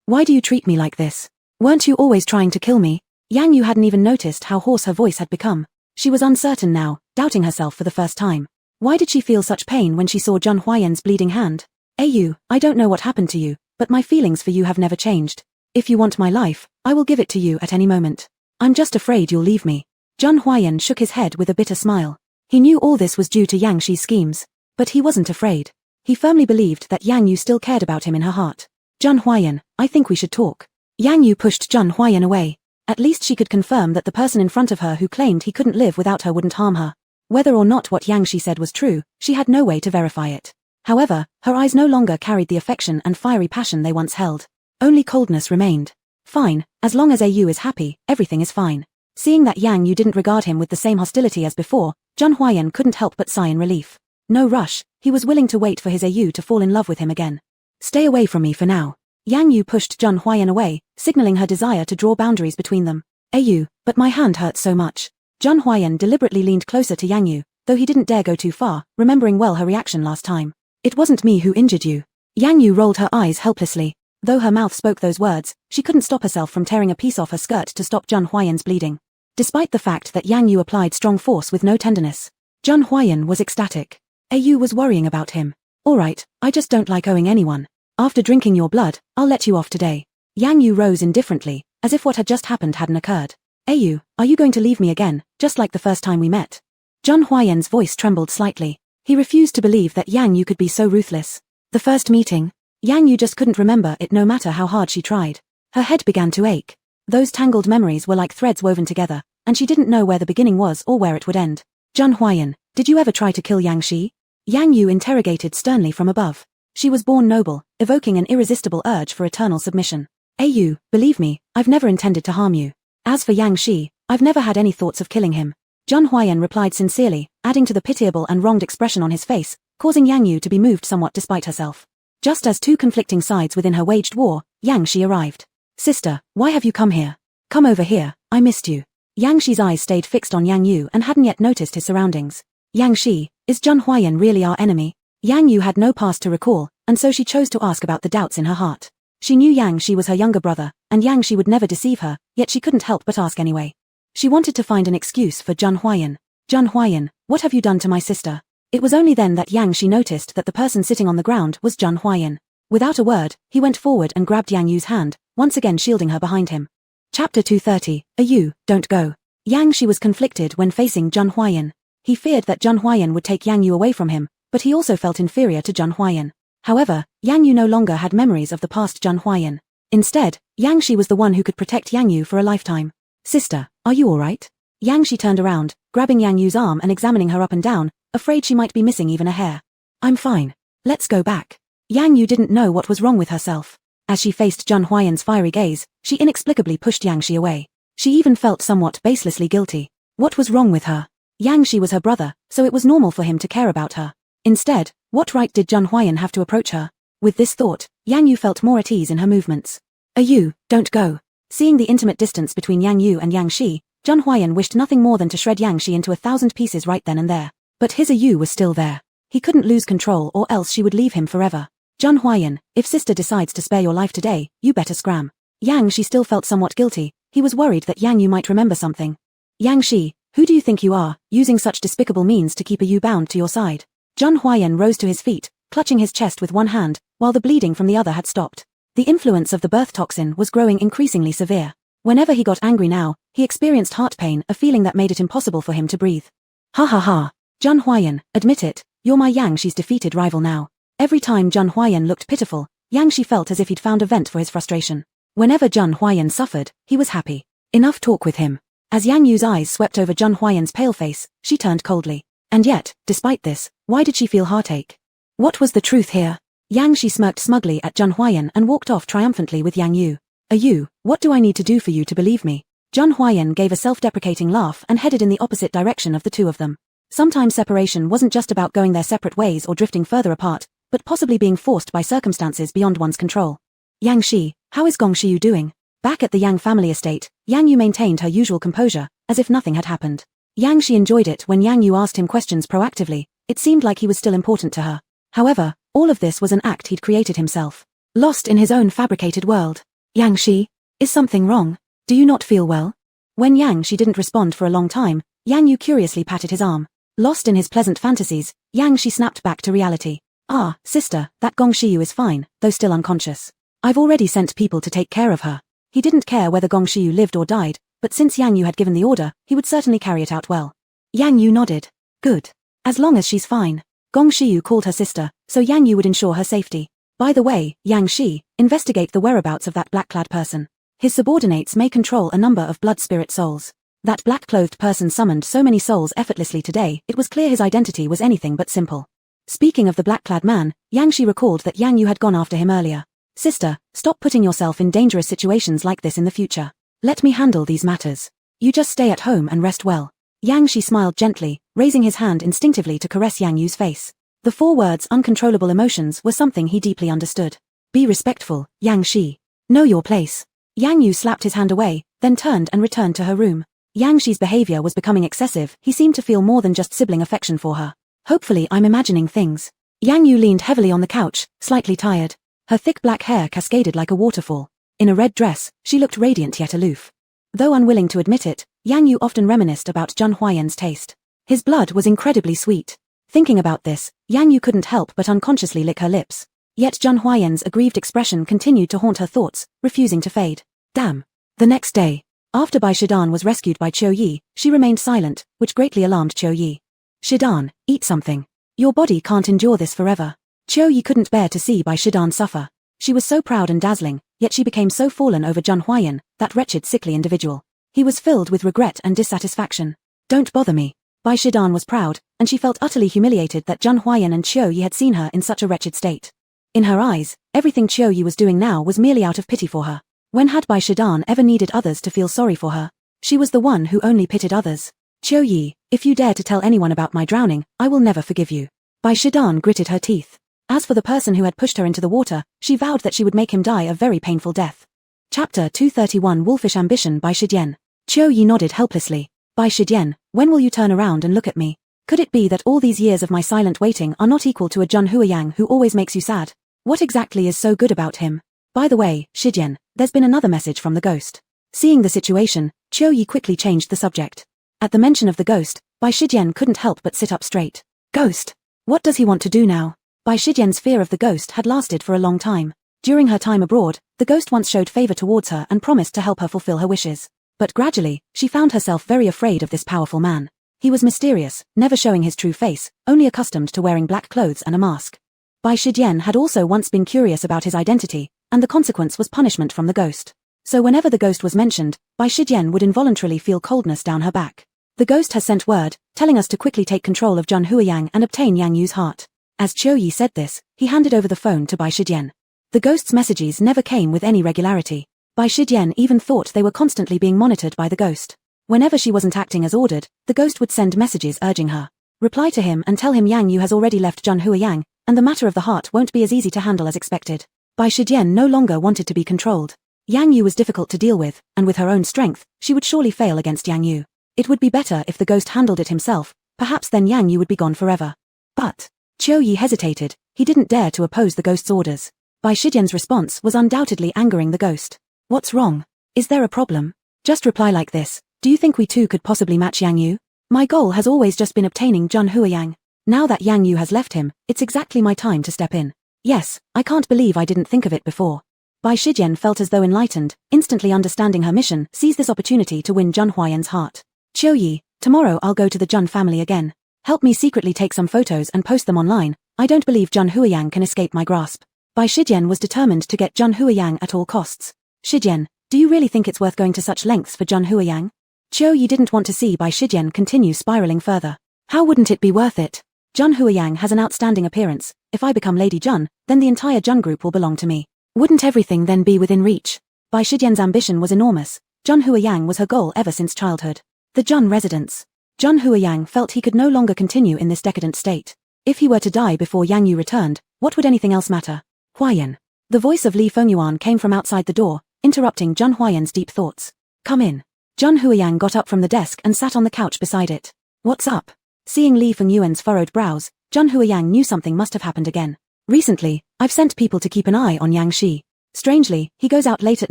Why do you treat me like this? Weren't you always trying to kill me? Yang Yu hadn't even noticed how hoarse her voice had become. She was uncertain now, doubting herself for the first time. Why did she feel such pain when she saw Zhun Huaiyang's bleeding hand? Au, I don't know what happened to you, but my feelings for you have never changed. If you want my life, I will give it to you at any moment. I'm just afraid you'll leave me. Zhang Huayan shook his head with a bitter smile. He knew all this was due to Yang Shi's schemes, but he wasn't afraid. He firmly believed that Yang Yu still cared about him in her heart. Zhang Huayan, I think we should talk. Yang Yu pushed Zhang Huayan away. At least she could confirm that the person in front of her who claimed he couldn't live without her wouldn't harm her. Whether or not what Yang Shi said was true, she had no way to verify it. However, her eyes no longer carried the affection and fiery passion they once held. Only coldness remained. Fine, as long as Ayu is happy, everything is fine. Seeing that Yang Yu didn't regard him with the same hostility as before, Zhang Huayan couldn't help but sigh in relief. No rush, he was willing to wait for his Ayu to fall in love with him again. Stay away from me for now. Yang Yu pushed Zhang Huayan away, signaling her desire to draw boundaries between them. Ayu, but my hand hurts so much. Zhang Huayan deliberately leaned closer to Yang Yu, though he didn't dare go too far, remembering well her reaction last time. It wasn't me who injured you. Yang Yu rolled her eyes helplessly. Though her mouth spoke those words, she couldn't stop herself from tearing a piece off her skirt to stop Zhang Huayan's bleeding. Despite the fact that Yang Yu applied strong force with no tenderness, Zhang Huayan was ecstatic. Ayu was worrying about him. Alright, I just don't like owing anyone. After drinking your blood, I'll let you off today. Yang Yu rose indifferently, as if what had just happened hadn't occurred. Ayu, are you going to leave me again, just like the first time we met? Zhang Huayan's voice trembled slightly. He refused to believe that Yang Yu could be so ruthless. The first meeting, Yang Yu just couldn't remember it no matter how hard she tried. Her head began to ache. Those tangled memories were like threads woven together, and she didn't know where the beginning was or where it would end. Zhang Huayan, did you ever try to kill Yang Shi? Yang Yu interrogated sternly from above. She was born noble, evoking an irresistible urge for eternal submission. Ayu, believe me, I've never intended to harm you. As for Yang Shi, I've never had any thoughts of killing him. Zhang Huayan replied sincerely, adding to the pitiable and wronged expression on his face, causing Yang Yu to be moved somewhat despite herself. Just as two conflicting sides within her waged war, Yang Shi arrived. Sister, why have you come here? Come over here, I missed you. Yang Shi's eyes stayed fixed on Yang Yu and hadn't yet noticed his surroundings. Yang Shi, is Zhang Huayan really our enemy? Yang Yu had no past to recall, and so she chose to ask about the doubts in her heart. She knew Yang Shi was her younger brother, and Yang Shi would never deceive her, yet she couldn't help but ask anyway. She wanted to find an excuse for Zhang Huayan. Zhang Huayan, what have you done to my sister? It was only then that Yang Shi noticed that the person sitting on the ground was Zhang Huayan. Without a word, he went forward and grabbed Yang Yu's hand, once again shielding her behind him. Chapter 230, Ayu, don't go. Yang Shi was conflicted when facing Zhang Huayan. He feared that Zhang Huayan would take Yang Yu away from him, but he also felt inferior to Zhang Huayan. However, Yang Yu no longer had memories of the past Zhang Huayan. Instead, Yang Shi was the one who could protect Yang Yu for a lifetime. Sister, are you alright? Yang Shi turned around, grabbing Yang Yu's arm and examining her up and down, afraid she might be missing even a hair. I'm fine. Let's go back. Yang Yu didn't know what was wrong with herself. As she faced Zhang Huayan's fiery gaze, she inexplicably pushed Yang Shi away. She even felt somewhat baselessly guilty. What was wrong with her? Yang Shi was her brother, so it was normal for him to care about her. Instead, what right did Zhang Huayan have to approach her? With this thought, Yang Yu felt more at ease in her movements. Ayu, don't go. Seeing the intimate distance between Yang Yu and Yang Shi, Zhang Huayan wished nothing more than to shred Yang Shi into 1,000 pieces right then and there. But his Ayu was still there. He couldn't lose control or else she would leave him forever. Zhang Huayan, if sister decides to spare your life today, you better scram. Yang Shi still felt somewhat guilty. He was worried that Yang Yu might remember something. Yang Shi, who do you think you are, using such despicable means to keep Ayu bound to your side? Zhang Huayan rose to his feet, clutching his chest with one hand, while the bleeding from the other had stopped. The influence of the birth toxin was growing increasingly severe. Whenever he got angry now, he experienced heart pain, a feeling that made it impossible for him to breathe. Ha ha ha. Zhang Huayan, admit it, you're my Yang Shi's defeated rival now. Every time Zhang Huayan looked pitiful, Yang Shi felt as if he'd found a vent for his frustration. Whenever Zhang Huayan suffered, he was happy. Enough talk with him. As Yang Yu's eyes swept over Zhang Huayan's pale face, she turned coldly. And yet, despite this, why did she feel heartache? What was the truth here? Yang Shi smirked smugly at Zhang Huayan and walked off triumphantly with Yang Yu. Ayu, what do I need to do for you to believe me? Zhang Huayan gave a self-deprecating laugh and headed in the opposite direction of the two of them. Sometimes separation wasn't just about going their separate ways or drifting further apart, but possibly being forced by circumstances beyond one's control. Yang Shi, how is Gong Shiyu doing? Back at the Yang family estate, Yang Yu maintained her usual composure, as if nothing had happened. Yang Shi enjoyed it when Yang Yu asked him questions proactively. It seemed like he was still important to her. However, all of this was an act he'd created himself. Lost in his own fabricated world. Yang Shi, is something wrong? Do you not feel well? When Yang Shi didn't respond for a long time, Yang Yu curiously patted his arm. Lost in his pleasant fantasies, Yang Shi snapped back to reality. Ah, sister, that Gong Shiyu is fine, though still unconscious. I've already sent people to take care of her. He didn't care whether Gong Shiyu lived or died, but since Yang Yu had given the order, he would certainly carry it out well. Yang Yu nodded. Good. As long as she's fine. Gong Shiyu called her sister, so Yang Yu would ensure her safety. By the way, Yang Shi, investigate the whereabouts of that black-clad person. His subordinates may control a number of blood spirit souls. That black-clothed person summoned so many souls effortlessly today, it was clear his identity was anything but simple. Speaking of the black-clad man, Yang Shi recalled that Yang Yu had gone after him earlier. Sister, stop putting yourself in dangerous situations like this in the future. Let me handle these matters. You just stay at home and rest well. Yang Shi smiled gently, raising his hand instinctively to caress Yang Yu's face. The 4 words uncontrollable emotions were something he deeply understood. Be respectful, Yang Shi. Know your place. Yang Yu slapped his hand away, then turned and returned to her room. Yang Shi's behavior was becoming excessive, he seemed to feel more than just sibling affection for her. Hopefully I'm imagining things. Yang Yu leaned heavily on the couch, slightly tired. Her thick black hair cascaded like a waterfall. In a red dress, she looked radiant yet aloof. Though unwilling to admit it, Yang Yu often reminisced about Zheng Huaiyan's taste. His blood was incredibly sweet. Thinking about this, Yang Yu couldn't help but unconsciously lick her lips. Yet Zheng Huaiyan's aggrieved expression continued to haunt her thoughts, refusing to fade. Damn. The next day, after Bai Shidan was rescued by Qiu Yi, she remained silent, which greatly alarmed Qiu Yi. Shidan, eat something. Your body can't endure this forever. Qiu Yi couldn't bear to see Bai Shidan suffer. She was so proud and dazzling, yet she became so fallen over Zheng Huaiyan, that wretched sickly individual. He was filled with regret and dissatisfaction. Don't bother me. Bai Shidan was proud, and she felt utterly humiliated that Zheng Huaiyan and Qiu Yi had seen her in such a wretched state. In her eyes, everything Qiu Yi was doing now was merely out of pity for her. When had Bai Shidan ever needed others to feel sorry for her? She was the one who only pitied others. Qiu Yi, if you dare to tell anyone about my drowning, I will never forgive you. Bai Shidan gritted her teeth. As for the person who had pushed her into the water, she vowed that she would make him die a very painful death. Chapter 231 Wolfish Ambition by Shidian. Qiu Yi nodded helplessly. Bai Shidian, when will you turn around and look at me? Could it be that all these years of my silent waiting are not equal to a Zheng Huiyang who always makes you sad? What exactly is so good about him? By the way, Shidian, there's been another message from the ghost. Seeing the situation, Qiu Yi quickly changed the subject. At the mention of the ghost, Bai Shidian couldn't help but sit up straight. Ghost? What does he want to do now? Bai Shidian's fear of the ghost had lasted for a long time. During her time abroad, the ghost once showed favor towards her and promised to help her fulfill her wishes. But gradually, she found herself very afraid of this powerful man. He was mysterious, never showing his true face, only accustomed to wearing black clothes and a mask. Bai Shidian had also once been curious about his identity, and the consequence was punishment from the ghost. So whenever the ghost was mentioned, Bai Shidian would involuntarily feel coldness down her back. The ghost has sent word, telling us to quickly take control of Zheng Huiyang and obtain Yang Yu's heart. As Qiu Yi said this, he handed over the phone to Bai Shidian. The ghost's messages never came with any regularity. Bai Shidian even thought they were constantly being monitored by the ghost. Whenever she wasn't acting as ordered, the ghost would send messages urging her. Reply to him and tell him Yang Yu has already left Zheng Huiyang, and the matter of the heart won't be as easy to handle as expected. Bai Shidian no longer wanted to be controlled. Yang Yu was difficult to deal with, and with her own strength, she would surely fail against Yang Yu. It would be better if the ghost handled it himself, perhaps then Yang Yu would be gone forever. But Qiu Yi hesitated, he didn't dare to oppose the ghost's orders. Bai Shidian's response was undoubtedly angering the ghost. What's wrong? Is there a problem? Just reply like this. Do you think we two could possibly match Yang Yu? My goal has always just been obtaining Zheng Huiyang. Now that Yang Yu has left him, it's exactly my time to step in. Yes, I can't believe I didn't think of it before. Bai Shidian felt as though enlightened, instantly understanding her mission, seized this opportunity to win Zheng Huaiyan's heart. Qiu Yi, tomorrow I'll go to the Zheng family again. Help me secretly take some photos and post them online. I don't believe Zheng Huiyang can escape my grasp. Bai Shidian was determined to get Zheng Huiyang at all costs. Shidian, do you really think it's worth going to such lengths for Zheng Huiyang? Qiu Yi didn't want to see Bai Shidian continue spiraling further. How wouldn't it be worth it? Zheng Huiyang has an outstanding appearance. If I become Lady Zheng, then the entire Zheng group will belong to me. Wouldn't everything then be within reach? Bai Shidian's ambition was enormous. Zheng Huiyang was her goal ever since childhood. The Zheng residence. Zheng Huiyang felt he could no longer continue in this decadent state. If he were to die before Yang Yu returned, what would anything else matter? Huaiyan. The voice of Li Fengyuan came from outside the door, interrupting Zheng Huaiyan's deep thoughts. Come in. Zheng Huiyang got up from the desk and sat on the couch beside it. What's up? Seeing Li Fengyuan's furrowed brows, Zheng Huiyang knew something must have happened again. Recently, I've sent people to keep an eye on Yang Shi. Strangely, he goes out late at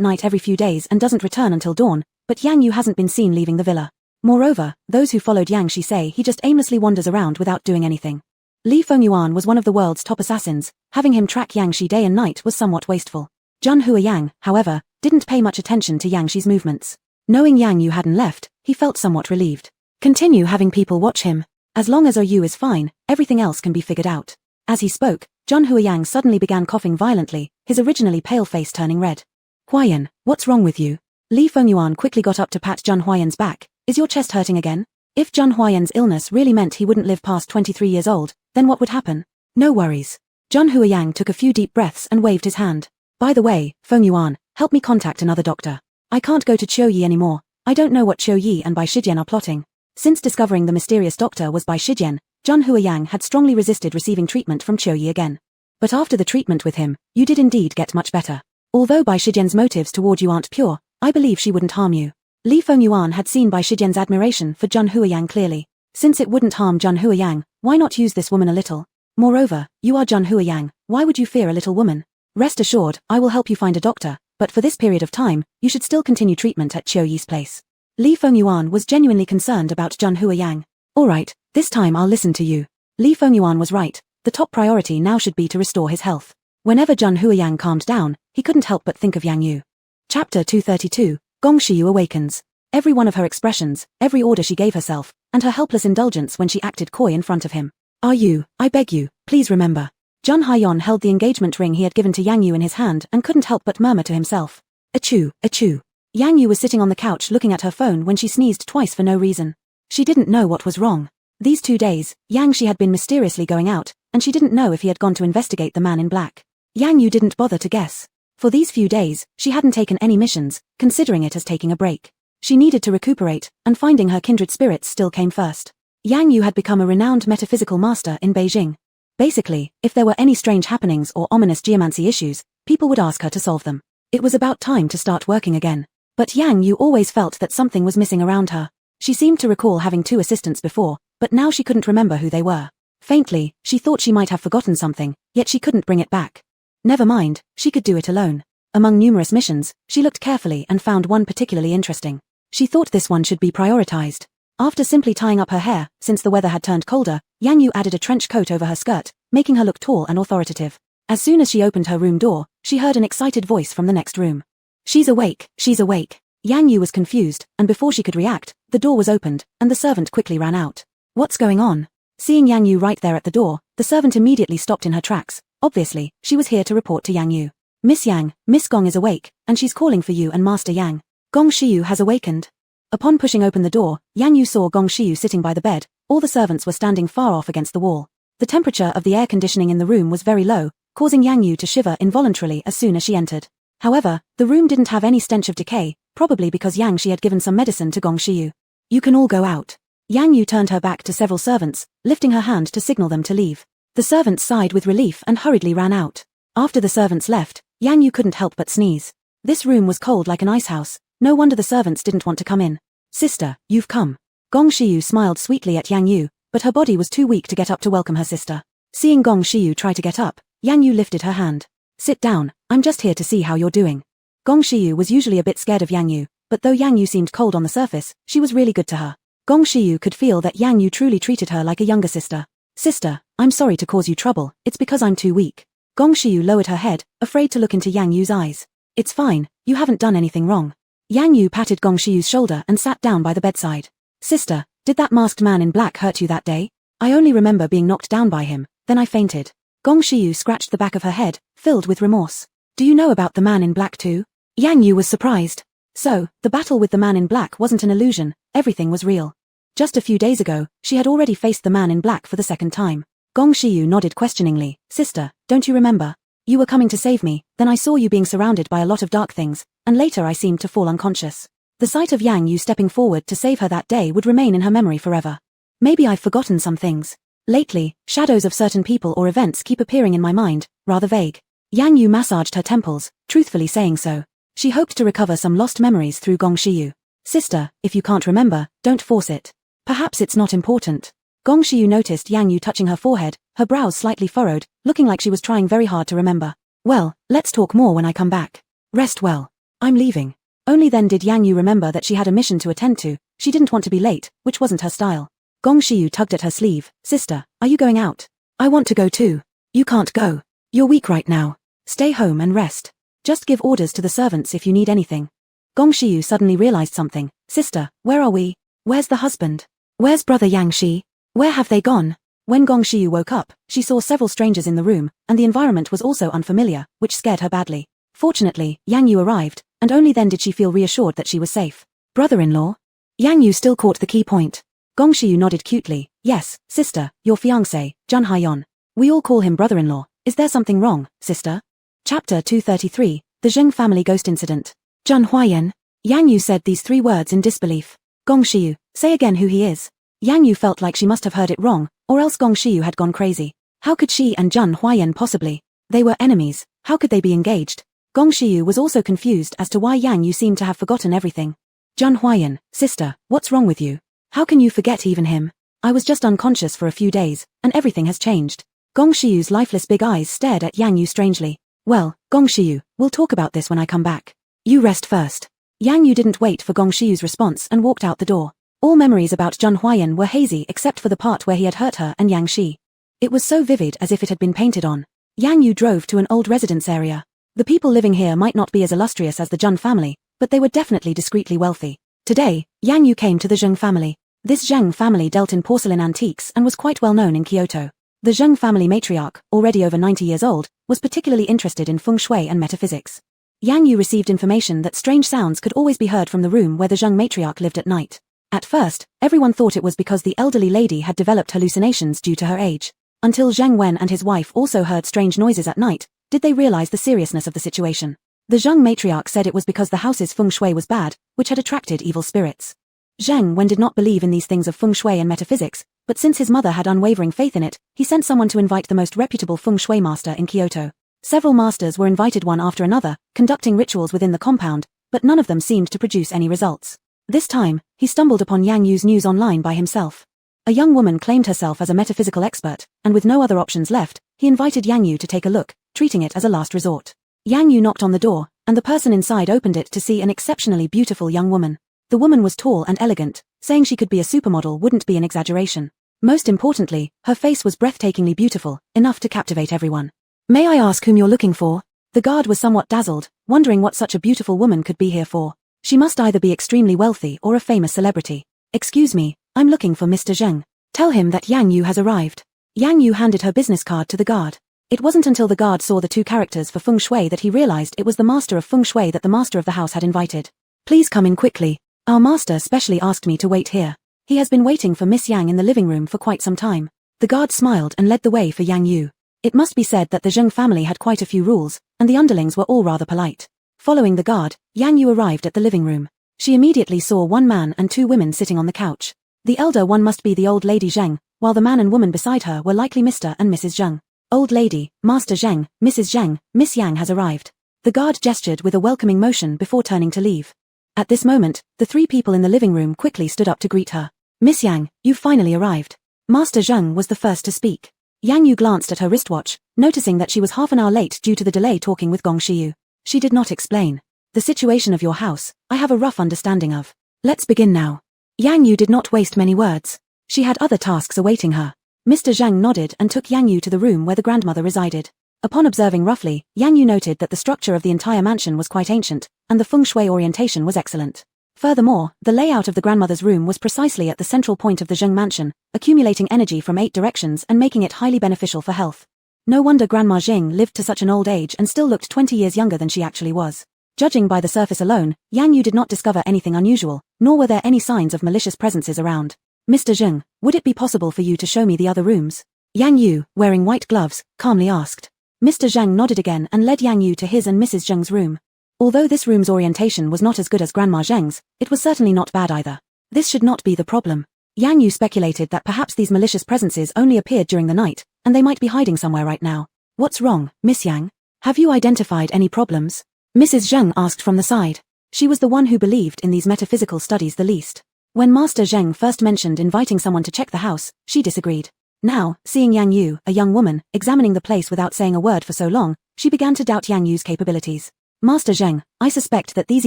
night every few days and doesn't return until dawn, but Yang Yu hasn't been seen leaving the villa. Moreover, those who followed Yang Shi say he just aimlessly wanders around without doing anything. Li Fengyuan was one of the world's top assassins, having him track Yang Shi day and night was somewhat wasteful. Jun Huayang, however, didn't pay much attention to Yang Shi's movements. Knowing Yang Yu hadn't left, he felt somewhat relieved. Continue having people watch him. As long as Yu is fine, everything else can be figured out. As he spoke, Jun Huayang suddenly began coughing violently, his originally pale face turning red. Huayan, what's wrong with you? Li Fengyuan quickly got up to pat Jun Huayan's back. Is your chest hurting again? If Jun Huayan's illness really meant he wouldn't live past 23 years old, then what would happen? No worries. Jun Huayang took a few deep breaths and waved his hand. By the way, Fengyuan, help me contact another doctor. I can't go to Qiuyi anymore. I don't know what Qiuyi and Bai Shijian are plotting. Since discovering the mysterious doctor was Bai Shijian, Jun Huayang had strongly resisted receiving treatment from Qiuyi again. But after the treatment with him, you did indeed get much better. Although Bai Shijian's motives toward you aren't pure, I believe she wouldn't harm you. Li Fengyuan had seen Bai Shijian's admiration for Jun Huayang clearly. Since it wouldn't harm Jun Huayang, why not use this woman a little? Moreover, you are Jun Huayang, why would you fear a little woman? Rest assured, I will help you find a doctor, but for this period of time, you should still continue treatment at Qiuyi's place. Li Fengyuan was genuinely concerned about Jun Huayang. Alright, this time I'll listen to you. Li Fengyuan was right, the top priority now should be to restore his health. Whenever Jun Huayang calmed down, he couldn't help but think of Yang Yu. Chapter 232, Gong Shiyu awakens. Every one of her expressions, every order she gave herself, and her helpless indulgence when she acted coy in front of him. I beg you, please remember. Jun Haiyan held the engagement ring he had given to Yang Yu in his hand and couldn't help but murmur to himself. Achoo, achoo. Yang Yu was sitting on the couch looking at her phone when she sneezed twice for no reason. She didn't know what was wrong. These 2 days, Yang Shi had been mysteriously going out, and she didn't know if he had gone to investigate the man in black. Yang Yu didn't bother to guess. For these few days, she hadn't taken any missions, considering it as taking a break. She needed to recuperate, and finding her kindred spirits still came first. Yang Yu had become a renowned metaphysical master in Beijing. Basically, if there were any strange happenings or ominous geomancy issues, people would ask her to solve them. It was about time to start working again. But Yang Yu always felt that something was missing around her. She seemed to recall having 2 assistants before, but now she couldn't remember who they were. Faintly, she thought she might have forgotten something, yet she couldn't bring it back. Never mind, she could do it alone. Among numerous missions, she looked carefully and found one particularly interesting. She thought this one should be prioritized. After simply tying up her hair, since the weather had turned colder, Yang Yu added a trench coat over her skirt, making her look tall and authoritative. As soon as she opened her room door, she heard an excited voice from the next room. She's awake, she's awake. Yang Yu was confused, and before she could react, the door was opened, and the servant quickly ran out. What's going on? Seeing Yang Yu right there at the door, the servant immediately stopped in her tracks. Obviously, she was here to report to Yang Yu. Miss Yang, Miss Gong is awake, and she's calling for you and Master Yang. Gong Shiyu has awakened. Upon pushing open the door, Yang Yu saw Gong Shiyu sitting by the bed. All the servants were standing far off against the wall. The temperature of the air conditioning in the room was very low, causing Yang Yu to shiver involuntarily as soon as she entered. However, the room didn't have any stench of decay, probably because Yang Shi had given some medicine to Gong Shiyu. You can all go out. Yang Yu turned her back to several servants, lifting her hand to signal them to leave. The servants sighed with relief and hurriedly ran out. After the servants left, Yang Yu couldn't help but sneeze. This room was cold like an ice house. No wonder the servants didn't want to come in. Sister, you've come. Gong Shiyu smiled sweetly at Yang Yu, but her body was too weak to get up to welcome her sister. Seeing Gong Shiyu try to get up, Yang Yu lifted her hand. Sit down, I'm just here to see how you're doing. Gong Shiyu was usually a bit scared of Yang Yu, but though Yang Yu seemed cold on the surface, she was really good to her. Gong Shiyu could feel that Yang Yu truly treated her like a younger sister. Sister, I'm sorry to cause you trouble, it's because I'm too weak. Gong Shiyu lowered her head, afraid to look into Yang Yu's eyes. It's fine, you haven't done anything wrong. Yang Yu patted Gong Shiyu's shoulder and sat down by the bedside. Sister, did that masked man in black hurt you that day? I only remember being knocked down by him, then I fainted. Gong Shiyu scratched the back of her head, filled with remorse. Do you know about the man in black too? Yang Yu was surprised. So, the battle with the man in black wasn't an illusion, everything was real. Just a few days ago, she had already faced the man in black for the second time. Gong Shiyu nodded questioningly. Sister, don't you remember? You were coming to save me, then I saw you being surrounded by a lot of dark things, and later I seemed to fall unconscious. The sight of Yang Yu stepping forward to save her that day would remain in her memory forever. Maybe I've forgotten some things. Lately, shadows of certain people or events keep appearing in my mind, rather vague. Yang Yu massaged her temples, truthfully saying so. She hoped to recover some lost memories through Gong Shiyu. Sister, if you can't remember, don't force it. Perhaps it's not important. Gong Shiyu noticed Yang Yu touching her forehead, her brows slightly furrowed, looking like she was trying very hard to remember. Well, let's talk more when I come back. Rest well. I'm leaving. Only then did Yang Yu remember that she had a mission to attend to. She didn't want to be late, which wasn't her style. Gong Shiyu tugged at her sleeve. Sister, are you going out? I want to go too. You can't go. You're weak right now. Stay home and rest. Just give orders to the servants if you need anything. Gong Xiu suddenly realized something. Sister, where are we? Where's the husband? Where's brother Yang Shi? Where have they gone? When Gong Xiu woke up, she saw several strangers in the room, and the environment was also unfamiliar, which scared her badly. Fortunately, Yang Yu arrived, and only then did she feel reassured that she was safe. Brother-in-law? Yang Yu still caught the key point. Gong Xiu nodded cutely. Yes, sister, your fiancé, Jun Haiyan. We all call him brother-in-law. Is there something wrong, sister? Chapter 233, The Zheng Family Ghost Incident. Jun Huaiyan. Yang Yu said these 3 words in disbelief. Gong Xiu, say again who he is. Yang Yu felt like she must have heard it wrong, or else Gong Xiu had gone crazy. How could she and Jun Huaiyan possibly? They were enemies. How could they be engaged? Gong Xiu was also confused as to why Yang Yu seemed to have forgotten everything. Jun Huaiyan, sister, what's wrong with you? How can you forget even him? I was just unconscious for a few days, and everything has changed. Gong Xiu's lifeless big eyes stared at Yang Yu strangely. Well, Gong Xiu, we'll talk about this when I come back. You rest first. Yang Yu didn't wait for Gong Xiu's response and walked out the door. All memories about Jun Huaiyan were hazy except for the part where he had hurt her and Yang Shi. It was so vivid as if it had been painted on. Yang Yu drove to an old residence area. The people living here might not be as illustrious as the Jun family, but they were definitely discreetly wealthy. Today, Yang Yu came to the Zheng family. This Zheng family dealt in porcelain antiques and was quite well known in Kyoto. The Zheng family matriarch, already over 90 years old, was particularly interested in feng shui and metaphysics. Yang Yu received information that strange sounds could always be heard from the room where the Zheng matriarch lived at night. At first, everyone thought it was because the elderly lady had developed hallucinations due to her age. Until Zheng Wen and his wife also heard strange noises at night, did they realize the seriousness of the situation. The Zheng matriarch said it was because the house's feng shui was bad, which had attracted evil spirits. Zheng Wen did not believe in these things of feng shui and metaphysics, but since his mother had unwavering faith in it, he sent someone to invite the most reputable feng shui master in Kyoto. Several masters were invited one after another, conducting rituals within the compound, but none of them seemed to produce any results. This time, he stumbled upon Yang Yu's news online by himself. A young woman claimed herself as a metaphysical expert, and with no other options left, he invited Yang Yu to take a look, treating it as a last resort. Yang Yu knocked on the door, and the person inside opened it to see an exceptionally beautiful young woman. The woman was tall and elegant, saying she could be a supermodel wouldn't be an exaggeration. Most importantly, her face was breathtakingly beautiful, enough to captivate everyone. May I ask whom you're looking for? The guard was somewhat dazzled, wondering what such a beautiful woman could be here for. She must either be extremely wealthy or a famous celebrity. Excuse me, I'm looking for Mr. Zheng. Tell him that Yang Yu has arrived. Yang Yu handed her business card to the guard. It wasn't until the guard saw the 2 characters for feng shui that he realized it was the master of feng shui that the master of the house had invited. Please come in quickly. Our master specially asked me to wait here. He has been waiting for Miss Yang in the living room for quite some time. The guard smiled and led the way for Yang Yu. It must be said that the Zheng family had quite a few rules, and the underlings were all rather polite. Following the guard, Yang Yu arrived at the living room. She immediately saw 1 man and 2 women sitting on the couch. The elder one must be the old lady Zheng, while the man and woman beside her were likely Mr. and Mrs. Zheng. Old lady, Master Zheng, Mrs. Zheng, Miss Yang has arrived. The guard gestured with a welcoming motion before turning to leave. At this moment, the 3 people in the living room quickly stood up to greet her. Miss Yang, you've finally arrived. Master Zheng was the first to speak. Yang Yu glanced at her wristwatch, noticing that she was half an hour late due to the delay talking with Gong Xiu. She did not explain. The situation of your house, I have a rough understanding of. Let's begin now. Yang Yu did not waste many words. She had other tasks awaiting her. Mr. Zheng nodded and took Yang Yu to the room where the grandmother resided. Upon observing roughly, Yang Yu noted that the structure of the entire mansion was quite ancient, and the feng shui orientation was excellent. Furthermore, the layout of the grandmother's room was precisely at the central point of the Zheng mansion, accumulating energy from 8 directions and making it highly beneficial for health. No wonder Grandma Jing lived to such an old age and still looked 20 years younger than she actually was. Judging by the surface alone, Yang Yu did not discover anything unusual, nor were there any signs of malicious presences around. Mr. Zheng, would it be possible for you to show me the other rooms? Yang Yu, wearing white gloves, calmly asked. Mr. Zheng nodded again and led Yang Yu to his and Mrs. Zheng's room. Although this room's orientation was not as good as Grandma Zheng's, it was certainly not bad either. This should not be the problem. Yang Yu speculated that perhaps these malicious presences only appeared during the night, and they might be hiding somewhere right now. What's wrong, Miss Yang? Have you identified any problems? Mrs. Zheng asked from the side. She was the one who believed in these metaphysical studies the least. When Master Zheng first mentioned inviting someone to check the house, she disagreed. Now, seeing Yang Yu, a young woman, examining the place without saying a word for so long, she began to doubt Yang Yu's capabilities. Master Zheng, I suspect that these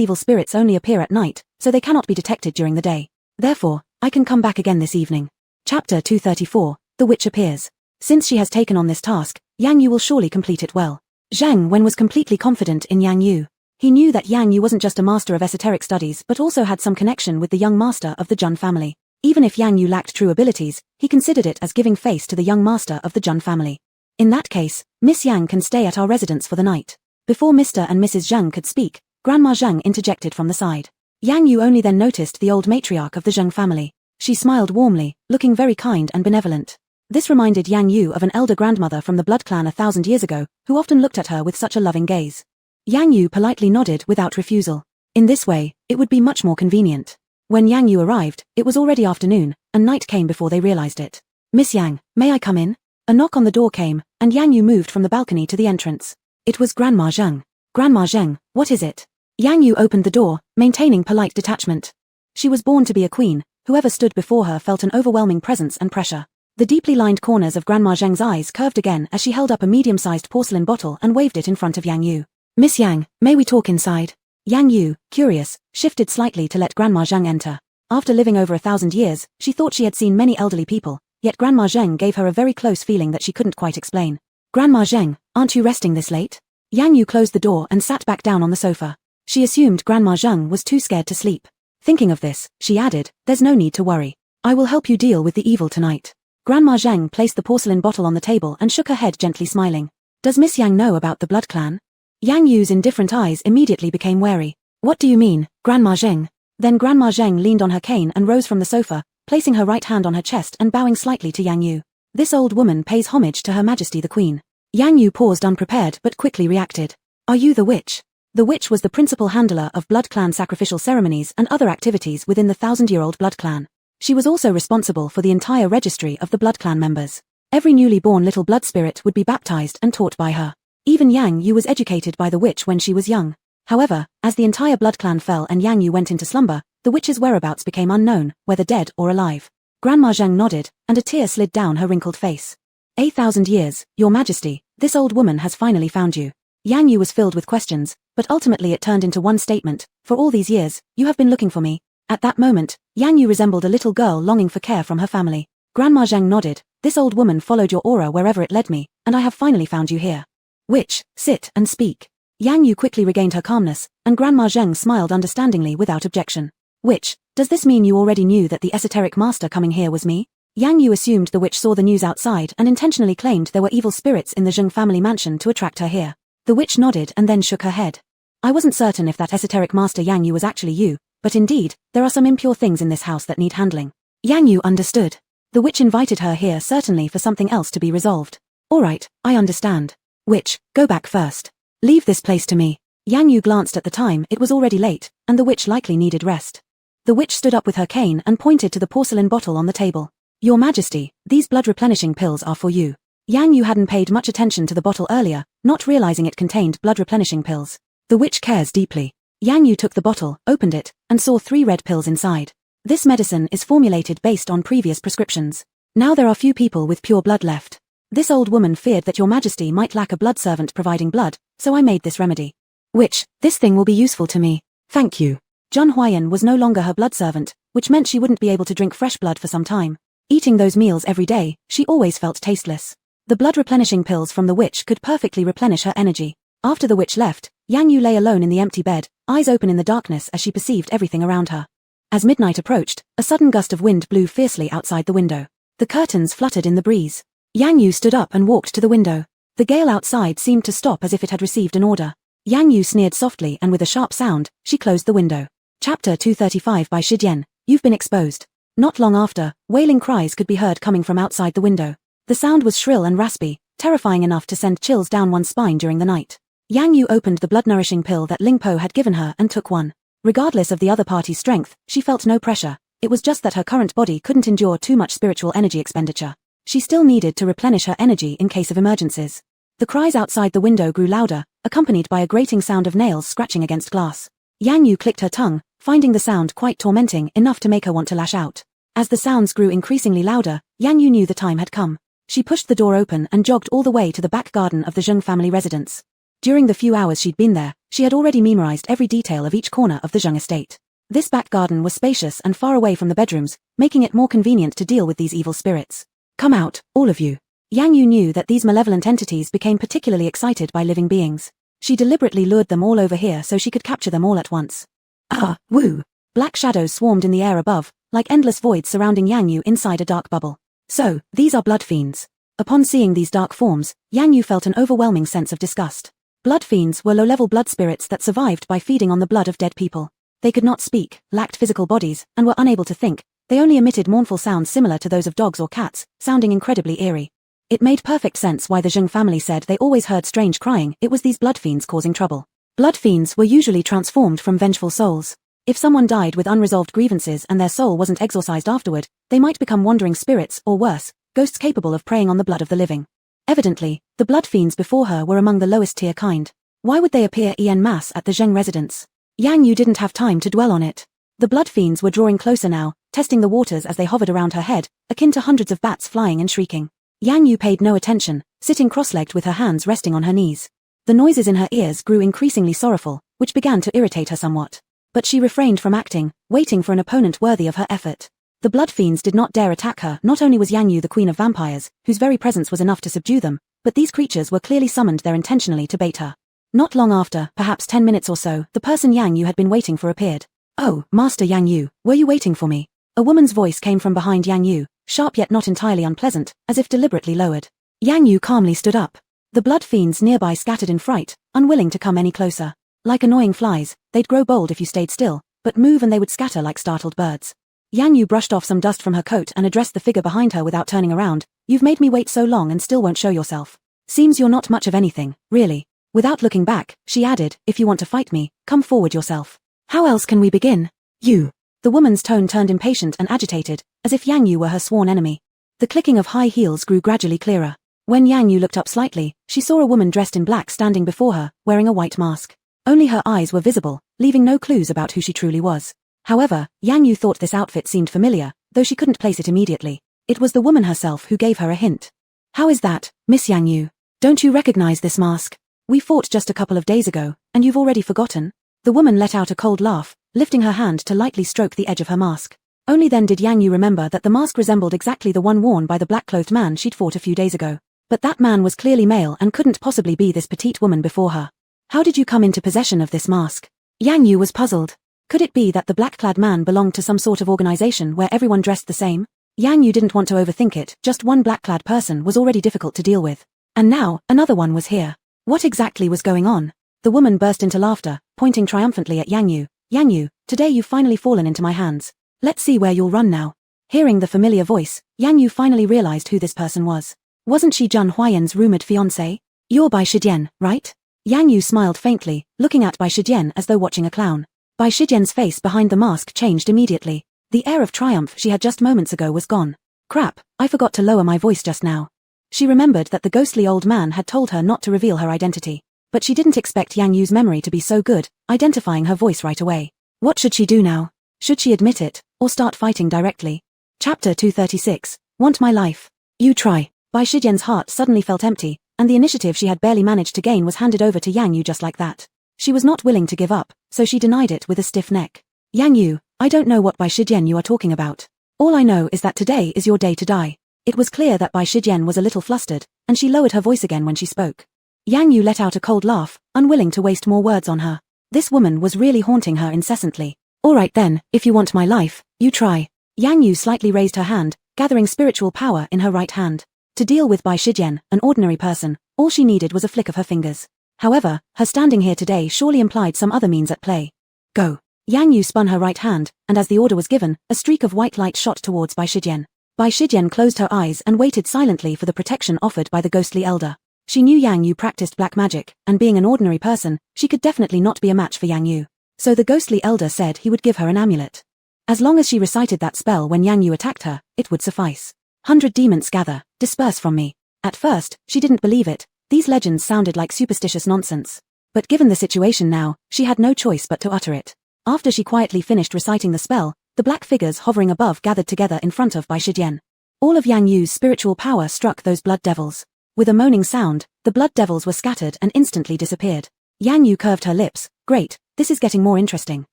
evil spirits only appear at night, so they cannot be detected during the day. Therefore, I can come back again this evening. Chapter 234, The Witch Appears. Since she has taken on this task, Yang Yu will surely complete it well. Zhang Wen was completely confident in Yang Yu. He knew that Yang Yu wasn't just a master of esoteric studies but also had some connection with the young master of the Jun family. Even if Yang Yu lacked true abilities, he considered it as giving face to the young master of the Jun family. In that case, Miss Yang can stay at our residence for the night. Before Mr. and Mrs. Zhang could speak, Grandma Zhang interjected from the side. Yang Yu only then noticed the old matriarch of the Zhang family. She smiled warmly, looking very kind and benevolent. This reminded Yang Yu of an elder grandmother from the blood clan 1,000 years ago, who often looked at her with such a loving gaze. Yang Yu politely nodded without refusal. In this way, it would be much more convenient. When Yang Yu arrived, it was already afternoon, and night came before they realized it. Miss Yang, may I come in? A knock on the door came, and Yang Yu moved from the balcony to the entrance. It was Grandma Zhang. Grandma Zhang, what is it? Yang Yu opened the door, maintaining polite detachment. She was born to be a queen. Whoever stood before her felt an overwhelming presence and pressure. The deeply lined corners of Grandma Zhang's eyes curved again as she held up a medium-sized porcelain bottle and waved it in front of Yang Yu. Miss Yang, may we talk inside? Yang Yu, curious, shifted slightly to let Grandma Zhang enter. After living over 1,000 years, she thought she had seen many elderly people, yet Grandma Zhang gave her a very close feeling that she couldn't quite explain. Grandma Zhang, aren't you resting this late? Yang Yu closed the door and sat back down on the sofa. She assumed Grandma Zhang was too scared to sleep. Thinking of this, she added, there's no need to worry. I will help you deal with the evil tonight. Grandma Zhang placed the porcelain bottle on the table and shook her head gently smiling. Does Miss Yang know about the blood clan? Yang Yu's indifferent eyes immediately became wary. What do you mean, Grandma Zhang? Then Grandma Zhang leaned on her cane and rose from the sofa, placing her right hand on her chest and bowing slightly to Yang Yu. This old woman pays homage to Her Majesty the Queen. Yang Yu paused unprepared but quickly reacted. Are you the witch? The witch was the principal handler of blood clan sacrificial ceremonies and other activities within the 1,000-year-old blood clan. She was also responsible for the entire registry of the blood clan members. Every newly born little blood spirit would be baptized and taught by her. Even Yang Yu was educated by the witch when she was young. However, as the entire blood clan fell and Yang Yu went into slumber, the witch's whereabouts became unknown, whether dead or alive. Grandma Zhang nodded, and a tear slid down her wrinkled face. 1,000 years, Your Majesty, this old woman has finally found you. Yang Yu was filled with questions, but ultimately it turned into one statement. For all these years, you have been looking for me. At that moment, Yang Yu resembled a little girl longing for care from her family. Grandma Zhang nodded. This old woman followed your aura wherever it led me, and I have finally found you here. Witch, sit and speak. Yang Yu quickly regained her calmness, and Grandma Zhang smiled understandingly without objection. Witch, does this mean you already knew that the esoteric master coming here was me? Yang Yu assumed the witch saw the news outside and intentionally claimed there were evil spirits in the Zheng family mansion to attract her here. The witch nodded and then shook her head. I wasn't certain if that esoteric master Yang Yu was actually you, but indeed, there are some impure things in this house that need handling. Yang Yu understood. The witch invited her here certainly for something else to be resolved. Alright, I understand. Witch, go back first. Leave this place to me. Yang Yu glanced at the time. It was already late, and the witch likely needed rest. The witch stood up with her cane and pointed to the porcelain bottle on the table. Your Majesty, these blood replenishing pills are for you. Yang Yu hadn't paid much attention to the bottle earlier, not realizing it contained blood replenishing pills. The witch cares deeply. Yang Yu took the bottle, opened it, and saw 3 red pills inside. This medicine is formulated based on previous prescriptions. Now there are few people with pure blood left. This old woman feared that Your Majesty might lack a blood servant providing blood, so I made this remedy. Witch, this thing will be useful to me. Thank you. Jun Huayan was no longer her blood servant, which meant she wouldn't be able to drink fresh blood for some time. Eating those meals every day, she always felt tasteless. The blood replenishing pills from the witch could perfectly replenish her energy. After the witch left, Yang Yu lay alone in the empty bed, eyes open in the darkness as she perceived everything around her. As midnight approached, a sudden gust of wind blew fiercely outside the window. The curtains fluttered in the breeze. Yang Yu stood up and walked to the window. The gale outside seemed to stop as if it had received an order. Yang Yu sneered softly and with a sharp sound, she closed the window. Chapter 235 by Shijian, You've been exposed. Not long after, wailing cries could be heard coming from outside the window. The sound was shrill and raspy, terrifying enough to send chills down one's spine during the night. Yang Yu opened the blood-nourishing pill that Ling Po had given her and took one. Regardless of the other party's strength, she felt no pressure. It was just that her current body couldn't endure too much spiritual energy expenditure. She still needed to replenish her energy in case of emergencies. The cries outside the window grew louder, accompanied by a grating sound of nails scratching against glass. Yang Yu clicked her tongue, finding the sound quite tormenting enough to make her want to lash out. As the sounds grew increasingly louder, Yang Yu knew the time had come. She pushed the door open and jogged all the way to the back garden of the Zheng family residence. During the few hours she'd been there, she had already memorized every detail of each corner of the Zheng estate. This back garden was spacious and far away from the bedrooms, making it more convenient to deal with these evil spirits. Come out, all of you. Yang Yu knew that these malevolent entities became particularly excited by living beings. She deliberately lured them all over here so she could capture them all at once. Ah, woo! Black shadows swarmed in the air above, like endless voids surrounding Yang Yu inside a dark bubble. So, these are blood fiends. Upon seeing these dark forms, Yang Yu felt an overwhelming sense of disgust. Blood fiends were low-level blood spirits that survived by feeding on the blood of dead people. They could not speak, lacked physical bodies, and were unable to think. They only emitted mournful sounds similar to those of dogs or cats, sounding incredibly eerie. It made perfect sense why the Zheng family said they always heard strange crying. It was these blood fiends causing trouble. Blood fiends were usually transformed from vengeful souls. If someone died with unresolved grievances and their soul wasn't exorcised afterward, they might become wandering spirits, or worse, ghosts capable of preying on the blood of the living. Evidently, the blood fiends before her were among the lowest tier kind. Why would they appear en masse at the Zheng residence? Yang Yu didn't have time to dwell on it. The blood fiends were drawing closer now, testing the waters as they hovered around her head, akin to hundreds of bats flying and shrieking. Yang Yu paid no attention, sitting cross-legged with her hands resting on her knees. The noises in her ears grew increasingly sorrowful, which began to irritate her somewhat. But she refrained from acting, waiting for an opponent worthy of her effort. The blood fiends did not dare attack her. Not only was Yang Yu the queen of vampires, whose very presence was enough to subdue them, but these creatures were clearly summoned there intentionally to bait her. Not long after, perhaps 10 minutes or so, the person Yang Yu had been waiting for appeared. Oh, Master Yang Yu, were you waiting for me? A woman's voice came from behind Yang Yu, sharp yet not entirely unpleasant, as if deliberately lowered. Yang Yu calmly stood up. The blood fiends nearby scattered in fright, unwilling to come any closer. Like annoying flies, they'd grow bold if you stayed still, but move and they would scatter like startled birds. Yang Yu brushed off some dust from her coat and addressed the figure behind her without turning around. You've made me wait so long and still won't show yourself. Seems you're not much of anything, really. Without looking back, she added, if you want to fight me, come forward yourself. How else can we begin? You. The woman's tone turned impatient and agitated, as if Yang Yu were her sworn enemy. The clicking of high heels grew gradually clearer. When Yang Yu looked up slightly, she saw a woman dressed in black standing before her, wearing a white mask. Only her eyes were visible, leaving no clues about who she truly was. However, Yang Yu thought this outfit seemed familiar, though she couldn't place it immediately. It was the woman herself who gave her a hint. How is that, Miss Yang Yu? Don't you recognize this mask? We fought just a couple of days ago, and you've already forgotten? The woman let out a cold laugh, lifting her hand to lightly stroke the edge of her mask. Only then did Yang Yu remember that the mask resembled exactly the one worn by the black-clothed man she'd fought a few days ago. But that man was clearly male and couldn't possibly be this petite woman before her. How did you come into possession of this mask? Yang Yu was puzzled. Could it be that the black-clad man belonged to some sort of organization where everyone dressed the same? Yang Yu didn't want to overthink it. Just one black-clad person was already difficult to deal with. And now, another one was here. What exactly was going on? The woman burst into laughter, pointing triumphantly at Yang Yu. Yang Yu, today you've finally fallen into my hands. Let's see where you'll run now. Hearing the familiar voice, Yang Yu finally realized who this person was. Wasn't she Zhang Huayan's rumored fiancé? You're Bai Shijian, right? Yang Yu smiled faintly, looking at Bai Shijian as though watching a clown. Bai Shijian's face behind the mask changed immediately. The air of triumph she had just moments ago was gone. Crap, I forgot to lower my voice just now. She remembered that the ghostly old man had told her not to reveal her identity. But she didn't expect Yang Yu's memory to be so good, identifying her voice right away. What should she do now? Should she admit it, or start fighting directly? Chapter 236. Want my life? You try. Bai Shijian's heart suddenly felt empty, and the initiative she had barely managed to gain was handed over to Yang Yu just like that. She was not willing to give up, so she denied it with a stiff neck. Yang Yu, I don't know what Bai Shijian you are talking about. All I know is that today is your day to die. It was clear that Bai Shijian was a little flustered, and she lowered her voice again when she spoke. Yang Yu let out a cold laugh, unwilling to waste more words on her. This woman was really haunting her incessantly. All right then, if you want my life, you try. Yang Yu slightly raised her hand, gathering spiritual power in her right hand. To deal with Bai Shijian, an ordinary person, all she needed was a flick of her fingers. However, her standing here today surely implied some other means at play. Go. Yang Yu spun her right hand, and as the order was given, a streak of white light shot towards Bai Shijian. Bai Shijian closed her eyes and waited silently for the protection offered by the ghostly elder. She knew Yang Yu practiced black magic, and being an ordinary person, she could definitely not be a match for Yang Yu. So the ghostly elder said he would give her an amulet. As long as she recited that spell when Yang Yu attacked her, it would suffice. 100 demons gather, disperse from me. At first, she didn't believe it. These legends sounded like superstitious nonsense. But given the situation now, she had no choice but to utter it. After she quietly finished reciting the spell, the black figures hovering above gathered together in front of Bai Shijian. All of Yang Yu's spiritual power struck those blood devils. With a moaning sound, the blood devils were scattered and instantly disappeared. Yang Yu curved her lips. Great, this is getting more interesting.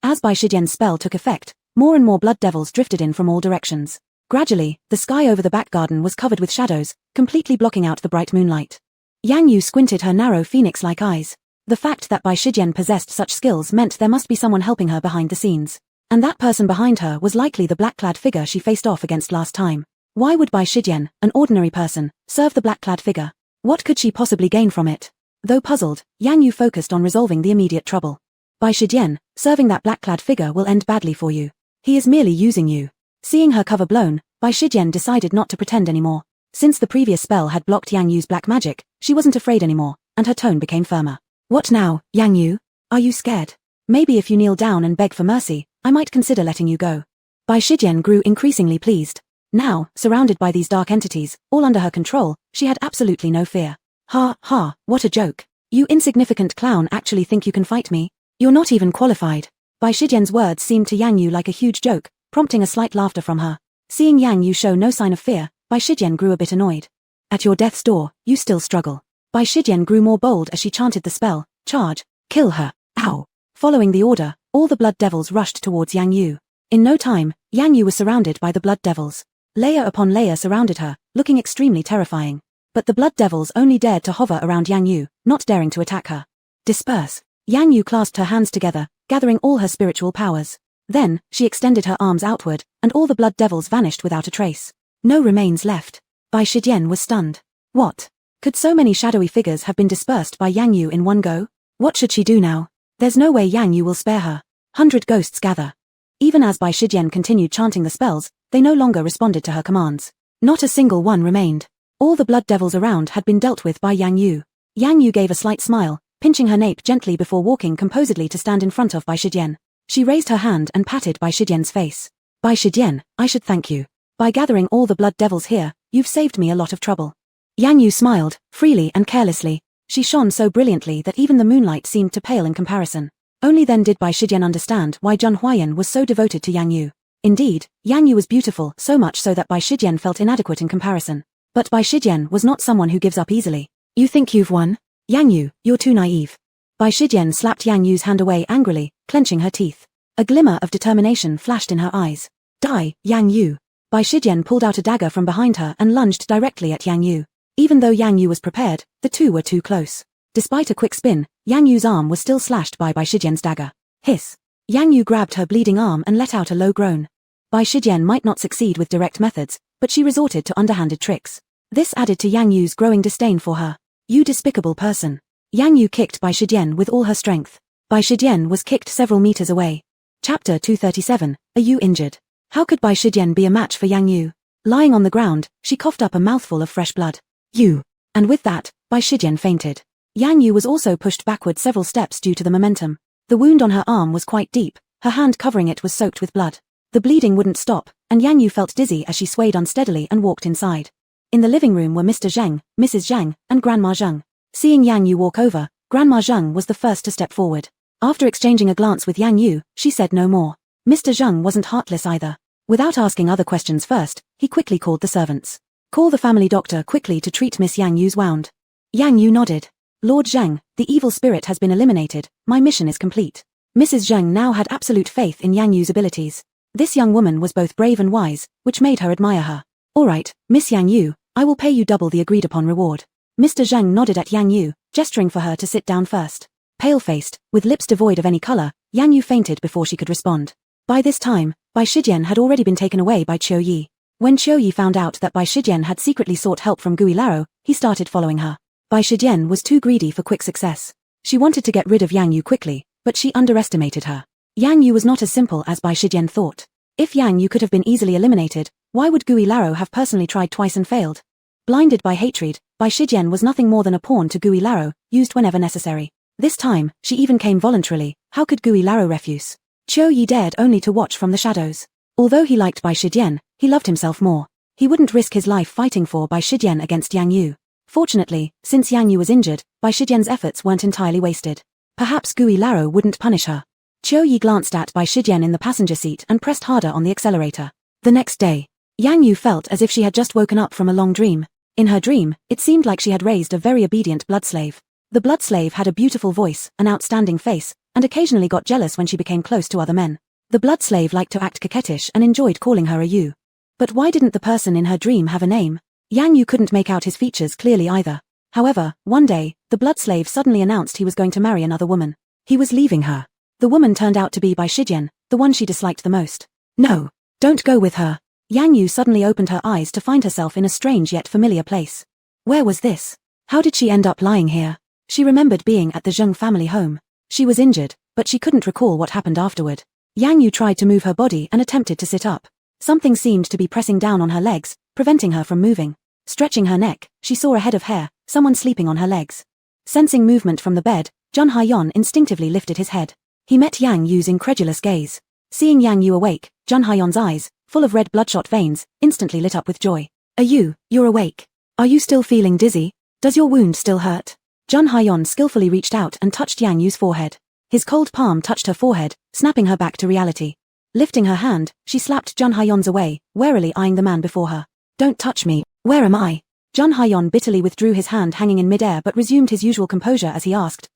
As Bai Shijian's spell took effect, more and more blood devils drifted in from all directions. Gradually, the sky over the back garden was covered with shadows, completely blocking out the bright moonlight. Yang Yu squinted her narrow phoenix-like eyes. The fact that Bai Shijian possessed such skills meant there must be someone helping her behind the scenes. And that person behind her was likely the black-clad figure she faced off against last time. Why would Bai Shijian, an ordinary person, serve the black-clad figure? What could she possibly gain from it? Though puzzled, Yang Yu focused on resolving the immediate trouble. Bai Shijian, serving that black-clad figure will end badly for you. He is merely using you. Seeing her cover blown, Bai Shijian decided not to pretend anymore. Since the previous spell had blocked Yang Yu's black magic, she wasn't afraid anymore, and her tone became firmer. What now, Yang Yu? Are you scared? Maybe if you kneel down and beg for mercy, I might consider letting you go. Bai Shijian grew increasingly pleased. Now, surrounded by these dark entities, all under her control, she had absolutely no fear. Ha, ha, what a joke. You insignificant clown actually think you can fight me? You're not even qualified. Bai Shijian's words seemed to Yang Yu like a huge joke, prompting a slight laughter from her. Seeing Yang Yu show no sign of fear, Bai Shijian grew a bit annoyed. At your death's door, you still struggle. Bai Shijian grew more bold as she chanted the spell, charge, kill her, ow. Following the order, all the blood devils rushed towards Yang Yu. In no time, Yang Yu was surrounded by the blood devils. Layer upon layer surrounded her, looking extremely terrifying. But the blood devils only dared to hover around Yang Yu, not daring to attack her. Disperse. Yang Yu clasped her hands together, gathering all her spiritual powers. Then, she extended her arms outward, and all the blood devils vanished without a trace. No remains left. Bai Shijian was stunned. What? Could so many shadowy figures have been dispersed by Yang Yu in one go? What should she do now? There's no way Yang Yu will spare her. 100 ghosts gather. Even as Bai Shijian continued chanting the spells, they no longer responded to her commands. Not a single one remained. All the blood devils around had been dealt with by Yang Yu. Yang Yu gave a slight smile, pinching her nape gently before walking composedly to stand in front of Bai Shijian. She raised her hand and patted Bai Shijian's face. Bai Shijian, I should thank you. By gathering all the blood devils here, you've saved me a lot of trouble. Yang Yu smiled, freely and carelessly. She shone so brilliantly that even the moonlight seemed to pale in comparison. Only then did Bai Shijian understand why Zheng Huayan was so devoted to Yang Yu. Indeed, Yang Yu was beautiful, so much so that Bai Shijian felt inadequate in comparison. But Bai Shijian was not someone who gives up easily. You think you've won? Yang Yu, you're too naive. Bai Shijian slapped Yang Yu's hand away angrily, clenching her teeth. A glimmer of determination flashed in her eyes. Die, Yang Yu. Bai Shijian pulled out a dagger from behind her and lunged directly at Yang Yu. Even though Yang Yu was prepared, the two were too close. Despite a quick spin, Yang Yu's arm was still slashed by Bai Shijian's dagger. Hiss. Yang Yu grabbed her bleeding arm and let out a low groan. Bai Shijian might not succeed with direct methods, but she resorted to underhanded tricks. This added to Yang Yu's growing disdain for her. You despicable person. Yang Yu kicked Bai Shijian with all her strength. Bai Shijian was kicked several meters away. Chapter 237, Are you injured? How could Bai Shijian be a match for Yang Yu? Lying on the ground, she coughed up a mouthful of fresh blood. You. And with that, Bai Shijian fainted. Yang Yu was also pushed backward several steps due to the momentum. The wound on her arm was quite deep, her hand covering it was soaked with blood. The bleeding wouldn't stop, and Yang Yu felt dizzy as she swayed unsteadily and walked inside. In the living room were Mr. Zheng, Mrs. Zhang, and Grandma Zheng. Seeing Yang Yu walk over, Grandma Zheng was the first to step forward. After exchanging a glance with Yang Yu, she said no more. Mr. Zheng wasn't heartless either. Without asking other questions first, he quickly called the servants. Call the family doctor quickly to treat Miss Yang Yu's wound. Yang Yu nodded. Lord Zheng, the evil spirit has been eliminated, my mission is complete. Mrs. Zheng now had absolute faith in Yang Yu's abilities. This young woman was both brave and wise, which made her admire her. Alright, Miss Yang Yu, I will pay you double the agreed upon reward. Mr. Zheng nodded at Yang Yu, gesturing for her to sit down first. Pale-faced, with lips devoid of any color, Yang Yu fainted before she could respond. By this time, Bai Shijian had already been taken away by Qiu Yi. When Qiu Yi found out that Bai Shijian had secretly sought help from Gui Laro, he started following her. Bai Shijian was too greedy for quick success. She wanted to get rid of Yang Yu quickly, but she underestimated her. Yang Yu was not as simple as Bai Shijian thought. If Yang Yu could have been easily eliminated, why would Gui Laro have personally tried twice and failed? Blinded by hatred, Bai Shijian was nothing more than a pawn to Gui Laro, used whenever necessary. This time, she even came voluntarily. How could Gui Laro refuse? Qiu Yi dared only to watch from the shadows. Although he liked Bai Shijian, he loved himself more. He wouldn't risk his life fighting for Bai Shijian against Yang Yu. Fortunately, since Yang Yu was injured, Bai Shijian's efforts weren't entirely wasted. Perhaps Gui Laro wouldn't punish her. Qiu Yi glanced at Bai Shijian in the passenger seat and pressed harder on the accelerator. The next day, Yang Yu felt as if she had just woken up from a long dream. In her dream, it seemed like she had raised a very obedient blood slave. The blood slave had a beautiful voice, an outstanding face, and occasionally got jealous when she became close to other men. The blood slave liked to act coquettish and enjoyed calling her a you. But why didn't the person in her dream have a name? Yang Yu couldn't make out his features clearly either. However, one day, the blood slave suddenly announced he was going to marry another woman. He was leaving her. The woman turned out to be Bai Shijian, the one she disliked the most. No, don't go with her. Yang Yu suddenly opened her eyes to find herself in a strange yet familiar place. Where was this? How did she end up lying here? She remembered being at the Zheng family home. She was injured, but she couldn't recall what happened afterward. Yang Yu tried to move her body and attempted to sit up. Something seemed to be pressing down on her legs, preventing her from moving. Stretching her neck, she saw a head of hair, someone sleeping on her legs. Sensing movement from the bed, Zheng Haiyan instinctively lifted his head. He met Yang Yu's incredulous gaze. Seeing Yang Yu awake, Zheng Haiyan's eyes, full of red bloodshot veins, instantly lit up with joy. You're awake. Are you still feeling dizzy? Does your wound still hurt? Zheng Haiyan skillfully reached out and touched Yang Yu's forehead. His cold palm touched her forehead, snapping her back to reality. Lifting her hand, she slapped Zheng Haiyan's away, warily eyeing the man before her. Don't touch me. Where am I? Zheng Haiyan bitterly withdrew his hand hanging in midair but resumed his usual composure as he asked,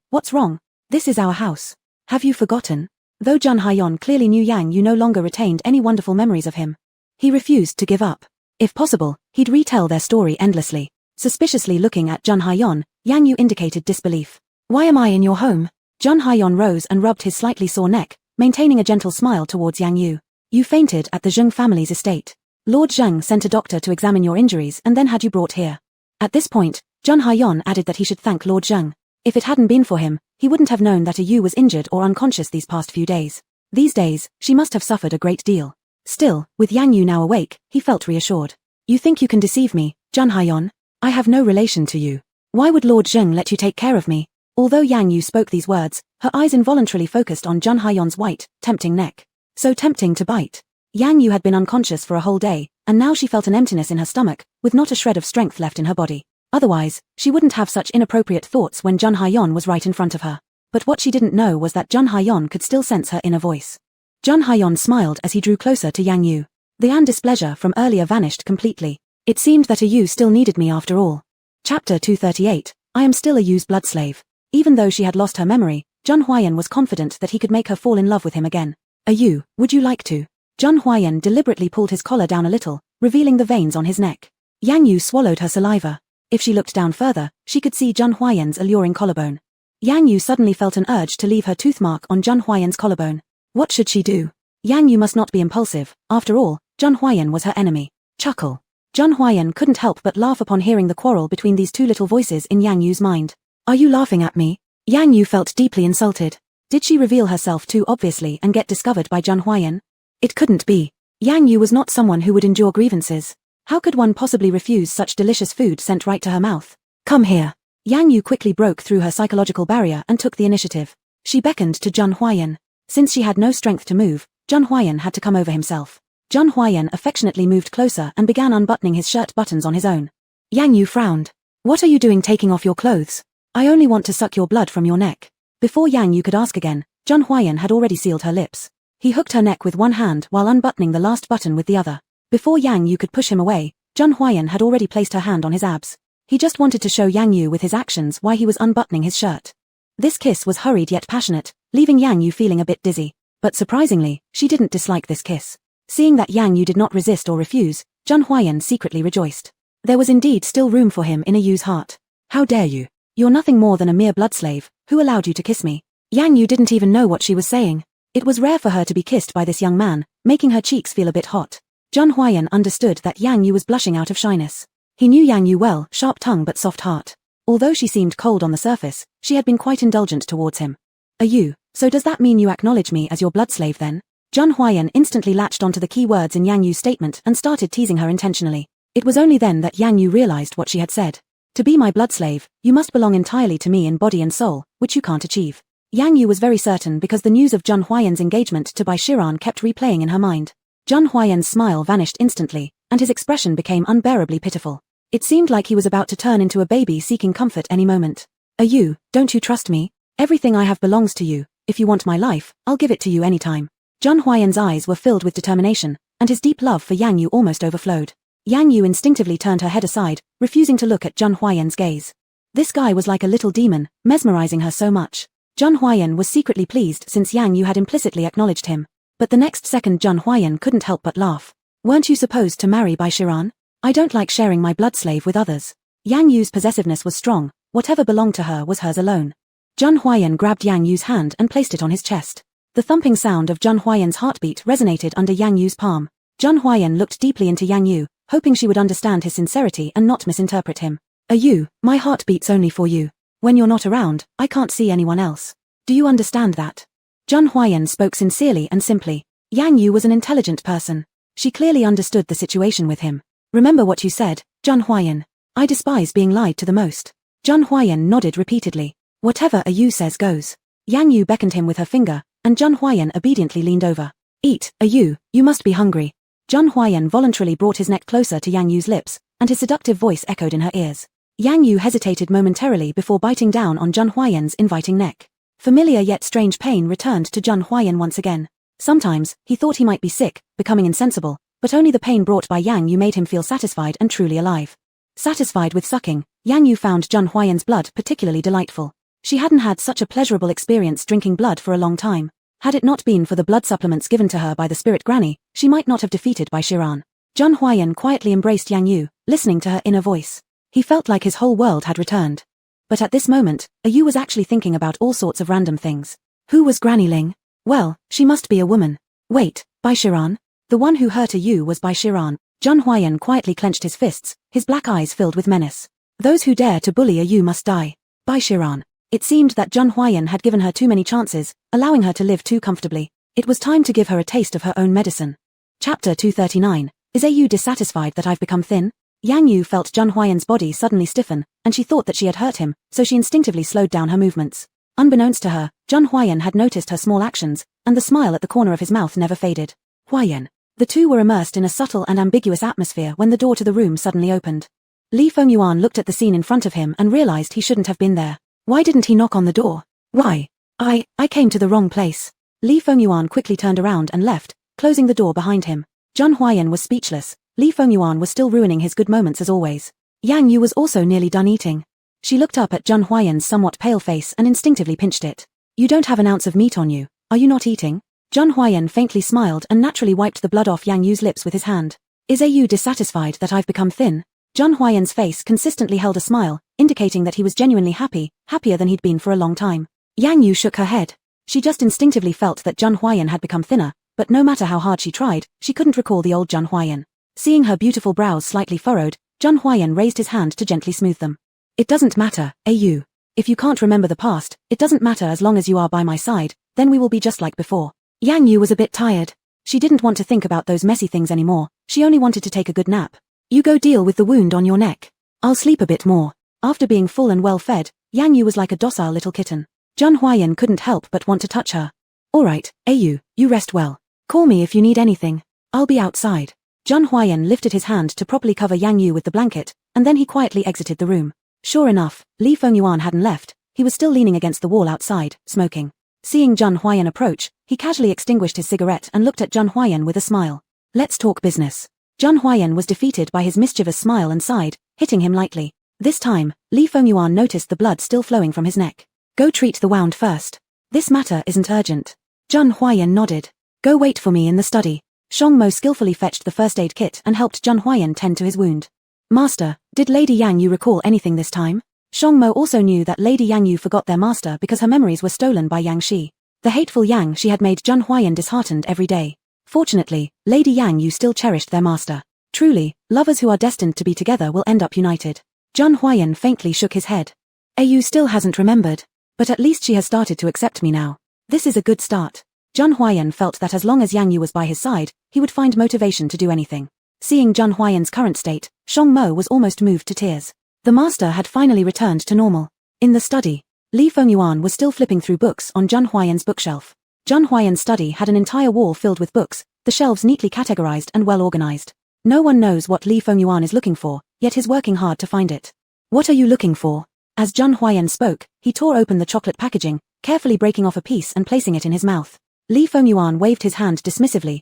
what's wrong? This is our house. Have you forgotten? Though Zheng Haiyan clearly knew Yang Yu no longer retained any wonderful memories of him. He refused to give up. If possible, he'd retell their story endlessly. Suspiciously looking at Zheng Haiyan, Yang Yu indicated disbelief. Why am I in your home? Zheng Haiyan rose and rubbed his slightly sore neck, maintaining a gentle smile towards Yang Yu. You fainted at the Zheng family's estate. Lord Zheng sent a doctor to examine your injuries and then had you brought here. At this point, Zheng Haiyan added that he should thank Lord Zheng. If it hadn't been for him, he wouldn't have known that Yu was injured or unconscious these past few days. These days, she must have suffered a great deal. Still, with Yang Yu now awake, he felt reassured. You think you can deceive me, Zheng Haiyan? I have no relation to you. Why would Lord Zheng let you take care of me? Although Yang Yu spoke these words, her eyes involuntarily focused on Zheng Haiyan's white, tempting neck. So tempting to bite. Yang Yu had been unconscious for a whole day, and now she felt an emptiness in her stomach, with not a shred of strength left in her body. Otherwise, she wouldn't have such inappropriate thoughts when Zheng Haiyan was right in front of her. But what she didn't know was that Zheng Haiyan could still sense her inner voice. Zheng Haiyan smiled as he drew closer to Yang Yu. The displeasure from earlier vanished completely. It seemed that Yu still needed me after all. Chapter 238, I am still Yu's blood slave. Even though she had lost her memory, Zheng Huayan was confident that he could make her fall in love with him again. Yu, would you like to? Zheng Huayan deliberately pulled his collar down a little, revealing the veins on his neck. Yang Yu swallowed her saliva. If she looked down further, she could see Zheng Huayan's alluring collarbone. Yang Yu suddenly felt an urge to leave her tooth mark on Zheng Huayan's collarbone. What should she do? Yang Yu must not be impulsive. After all, Zheng Huayan was her enemy. Chuckle. Zheng Huayan couldn't help but laugh upon hearing the quarrel between these two little voices in Yang Yu's mind. Are you laughing at me? Yang Yu felt deeply insulted. Did she reveal herself too obviously and get discovered by Zheng Huayan? It couldn't be. Yang Yu was not someone who would endure grievances. How could one possibly refuse such delicious food sent right to her mouth? Come here. Yang Yu quickly broke through her psychological barrier and took the initiative. She beckoned to Zheng Huayan. Since she had no strength to move, Zheng Huayan had to come over himself. Zheng Huayan affectionately moved closer and began unbuttoning his shirt buttons on his own. Yang Yu frowned. What are you doing taking off your clothes? I only want to suck your blood from your neck. Before Yang Yu could ask again, Zheng Huayan had already sealed her lips. He hooked her neck with one hand while unbuttoning the last button with the other. Before Yang Yu could push him away, Zheng Huayan had already placed her hand on his abs. He just wanted to show Yang Yu with his actions why he was unbuttoning his shirt. This kiss was hurried yet passionate, leaving Yang Yu feeling a bit dizzy. But surprisingly, she didn't dislike this kiss. Seeing that Yang Yu did not resist or refuse, Zheng Huayan secretly rejoiced. There was indeed still room for him in Yu's heart. How dare you? You're nothing more than a mere blood slave. Who allowed you to kiss me? Yang Yu didn't even know what she was saying. It was rare for her to be kissed by this young man, making her cheeks feel a bit hot. Zheng Huayan understood that Yang Yu was blushing out of shyness. He knew Yang Yu well, sharp tongue but soft heart. Although she seemed cold on the surface, she had been quite indulgent towards him. So does that mean you acknowledge me as your blood slave then? Zheng Huayan instantly latched onto the key words in Yang Yu's statement and started teasing her intentionally. It was only then that Yang Yu realized what she had said. To be my blood slave, you must belong entirely to me in body and soul, which you can't achieve. Yang Yu was very certain because the news of Zheng Huayan's engagement to Bai Shiran kept replaying in her mind. Zheng Huayan's smile vanished instantly, and his expression became unbearably pitiful. It seemed like he was about to turn into a baby seeking comfort any moment. Don't you trust me? Everything I have belongs to you. If you want my life, I'll give it to you anytime. Zheng Huayan's eyes were filled with determination, and his deep love for Yang Yu almost overflowed. Yang Yu instinctively turned her head aside, refusing to look at Zheng Huayan's gaze. This guy was like a little demon, mesmerizing her so much. Zheng Huayan was secretly pleased since Yang Yu had implicitly acknowledged him. But the next second Zheng Huayan couldn't help but laugh. Weren't you supposed to marry Bai Shiran? I don't like sharing my blood slave with others. Yang Yu's possessiveness was strong, whatever belonged to her was hers alone. Zhang Huayan grabbed Yang Yu's hand and placed it on his chest. The thumping sound of Zhang Huayan's heartbeat resonated under Yang Yu's palm. Zhang Huayan looked deeply into Yang Yu, hoping she would understand his sincerity and not misinterpret him. You, my heart beats only for you. When you're not around, I can't see anyone else. Do you understand that? Zhang Huayan spoke sincerely and simply. Yang Yu was an intelligent person. She clearly understood the situation with him. Remember what you said, Zhang Huayan. I despise being lied to the most. Zhang Huayan nodded repeatedly. Whatever Yu says goes. Yang Yu beckoned him with her finger, and Zhang Huayan obediently leaned over. Eat, Yu must be hungry. Zhang Huayan voluntarily brought his neck closer to Yang Yu's lips, and his seductive voice echoed in her ears. Yang Yu hesitated momentarily before biting down on Zhang Huayan's inviting neck. Familiar yet strange pain returned to Zhang Huayan once again. Sometimes, he thought he might be sick, becoming insensible, but only the pain brought by Yang Yu made him feel satisfied and truly alive. Satisfied with sucking, Yang Yu found Zhang Huayan's blood particularly delightful. She hadn't had such a pleasurable experience drinking blood for a long time. Had it not been for the blood supplements given to her by the spirit granny, she might not have defeated Bai Shiran. Zhang Huayan quietly embraced Yang Yu, listening to her inner voice. He felt like his whole world had returned. But at this moment, Yu was actually thinking about all sorts of random things. Who was Granny Ling? Well, she must be a woman. Wait, Bai Shiran? The one who hurt Yu was Bai Shiran. Zhang Huayan quietly clenched his fists, his black eyes filled with menace. Those who dare to bully Yu must die. Bai Shiran. It seemed that Zhang Huayan had given her too many chances, allowing her to live too comfortably. It was time to give her a taste of her own medicine. Chapter 239. Is Yu dissatisfied that I've become thin? Yang Yu felt Zhang Huayan's body suddenly stiffen, and she thought that she had hurt him, so she instinctively slowed down her movements. Unbeknownst to her, Zhang Huayan had noticed her small actions, and the smile at the corner of his mouth never faded. Huayan. The two were immersed in a subtle and ambiguous atmosphere when the door to the room suddenly opened. Li Fengyuan looked at the scene in front of him and realized he shouldn't have been there. Why didn't he knock on the door? Why? I came to the wrong place. Li Fengyuan quickly turned around and left, closing the door behind him. Zhang Huayan was speechless. Li Fengyuan was still ruining his good moments as always. Yang Yu was also nearly done eating. She looked up at Zhang Huayan's somewhat pale face and instinctively pinched it. You don't have an ounce of meat on you. Are you not eating? Zhang Huayan faintly smiled and naturally wiped the blood off Yang Yu's lips with his hand. Is Yu dissatisfied that I've become thin? Zhang Huayan's face consistently held a smile, indicating that he was genuinely happy, happier than he'd been for a long time. Yang Yu shook her head. She just instinctively felt that Zhang Huayan had become thinner, but no matter how hard she tried, she couldn't recall the old Zhang Huayan. Seeing her beautiful brows slightly furrowed, Zhang Huayan raised his hand to gently smooth them. It doesn't matter, Yu. If you can't remember the past, it doesn't matter as long as you are by my side, then we will be just like before. Yang Yu was a bit tired. She didn't want to think about those messy things anymore, she only wanted to take a good nap. You go deal with the wound on your neck. I'll sleep a bit more. After being full and well fed, Yang Yu was like a docile little kitten. Zhang Huayan couldn't help but want to touch her. Alright, Yu, you rest well. Call me if you need anything. I'll be outside. Zhang Huayan lifted his hand to properly cover Yang Yu with the blanket, and then he quietly exited the room. Sure enough, Li Fengyuan hadn't left. He was still leaning against the wall outside, smoking. Seeing Zhang Huayan approach, he casually extinguished his cigarette and looked at Zhang Huayan with a smile. Let's talk business. Zhang Huayan was defeated by his mischievous smile and sighed, hitting him lightly. This time, Li Fengyuan noticed the blood still flowing from his neck. Go treat the wound first. This matter isn't urgent. Zhang Huayan nodded. Go wait for me in the study. Shongmo skillfully fetched the first aid kit and helped Zhang Huayan tend to his wound. Master, did Lady Yang Yu recall anything this time? Shongmo also knew that Lady Yang Yu forgot their master because her memories were stolen by Yang Shi. The hateful Yang Shi had made Zhang Huayan disheartened every day. Fortunately, Lady Yang Yu still cherished their master. Truly, lovers who are destined to be together will end up united. Zhang Huayan faintly shook his head. Yu still hasn't remembered. But at least she has started to accept me now. This is a good start. Zhang Huayan felt that as long as Yang Yu was by his side, he would find motivation to do anything. Seeing Zhang Huayan's current state, Shongmo was almost moved to tears. The master had finally returned to normal. In the study, Li Fengyuan was still flipping through books on Zhang Huayan's bookshelf. Zhang Huayan's study had an entire wall filled with books, the shelves neatly categorized and well organized. No one knows what Li Fengyuan is looking for, yet he's working hard to find it. What are you looking for? As Zhang Huayan spoke, he tore open the chocolate packaging, carefully breaking off a piece and placing it in his mouth. Li Fengyuan waved his hand dismissively,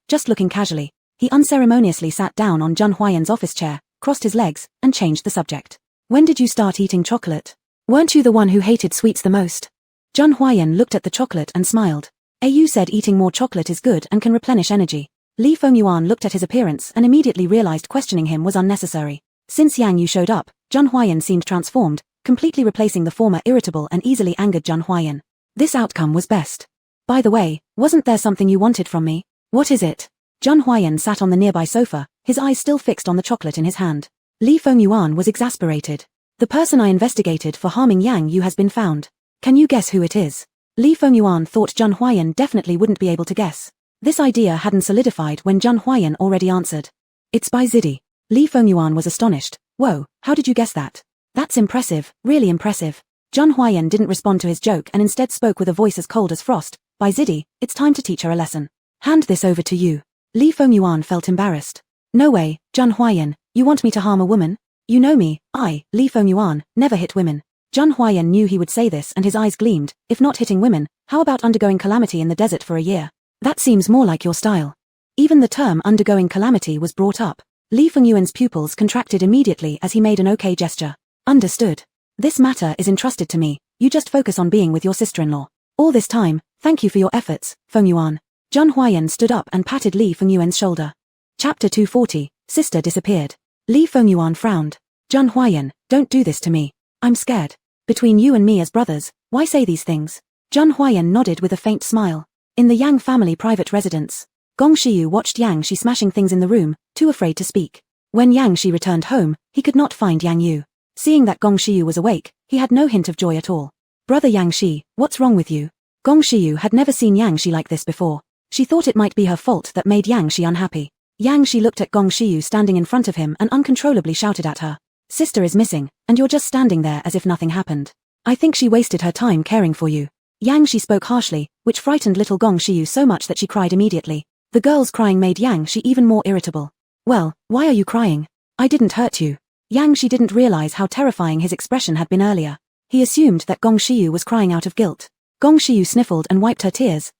just looking casually. He unceremoniously sat down on Zhang Huayan's office chair, crossed his legs, and changed the subject. When did you start eating chocolate? Weren't you the one who hated sweets the most? Zhang Huayan looked at the chocolate and smiled. Yu said eating more chocolate is good and can replenish energy. Li Fengyuan looked at his appearance and immediately realized questioning him was unnecessary. Since Yang Yu showed up, Zheng Huayan seemed transformed, completely replacing the former irritable and easily angered Zheng Huayan. This outcome was best. By the way, wasn't there something you wanted from me? What is it? Zheng Huayan sat on the nearby sofa, his eyes still fixed on the chocolate in his hand. Li Fengyuan was exasperated. The person I investigated for harming Yang Yu has been found. Can you guess who it is? Li Fengyuan thought Zheng Huayan definitely wouldn't be able to guess. This idea hadn't solidified when Zheng Huayan already answered. It's by Zidi. Li Fengyuan was astonished. Whoa, how did you guess that? That's impressive, really impressive. Zheng Huayan didn't respond to his joke and instead spoke with a voice as cold as frost. By Zidi, it's time to teach her a lesson. Hand this over to you. Li Fengyuan felt embarrassed. No way, Zheng Huayan, you want me to harm a woman? You know me, I, Li Fengyuan, never hit women. Zheng Huayan knew he would say this and his eyes gleamed. If not hitting women, how about undergoing calamity in the desert for a year? That seems more like your style. Even the term undergoing calamity was brought up. Li Fengyuan's pupils contracted immediately as he made an okay gesture. Understood. This matter is entrusted to me, you just focus on being with your sister-in-law. All this time, thank you for your efforts, Fengyuan. Zheng Huayan stood up and patted Li Fengyuan's shoulder. Chapter 240, Sister disappeared. Li Fengyuan frowned. Zheng Huayan, don't do this to me. I'm scared. Between you and me as brothers, why say these things? Zheng Huayan nodded with a faint smile. In the Yang family private residence, Gong Shiyu watched Yang Shi smashing things in the room, too afraid to speak. When Yang Shi returned home, he could not find Yang Yu. Seeing that Gong Shiyu was awake, he had no hint of joy at all. Brother Yang Shi, what's wrong with you? Gong Shiyu had never seen Yang Shi like this before. She thought it might be her fault that made Yang Shi unhappy. Yang Shi looked at Gong Shiyu standing in front of him and uncontrollably shouted at her. Sister is missing, and you're just standing there as if nothing happened. I think she wasted her time caring for you. Yang Shi spoke harshly, which frightened little Gong Shiyu so much that she cried immediately. The girl's crying made Yang Shi even more irritable. Well, why are you crying? I didn't hurt you. Yang Shi didn't realize how terrifying his expression had been earlier. He assumed that Gong Shiyu was crying out of guilt. Gong Shiyu sniffled and wiped her tears.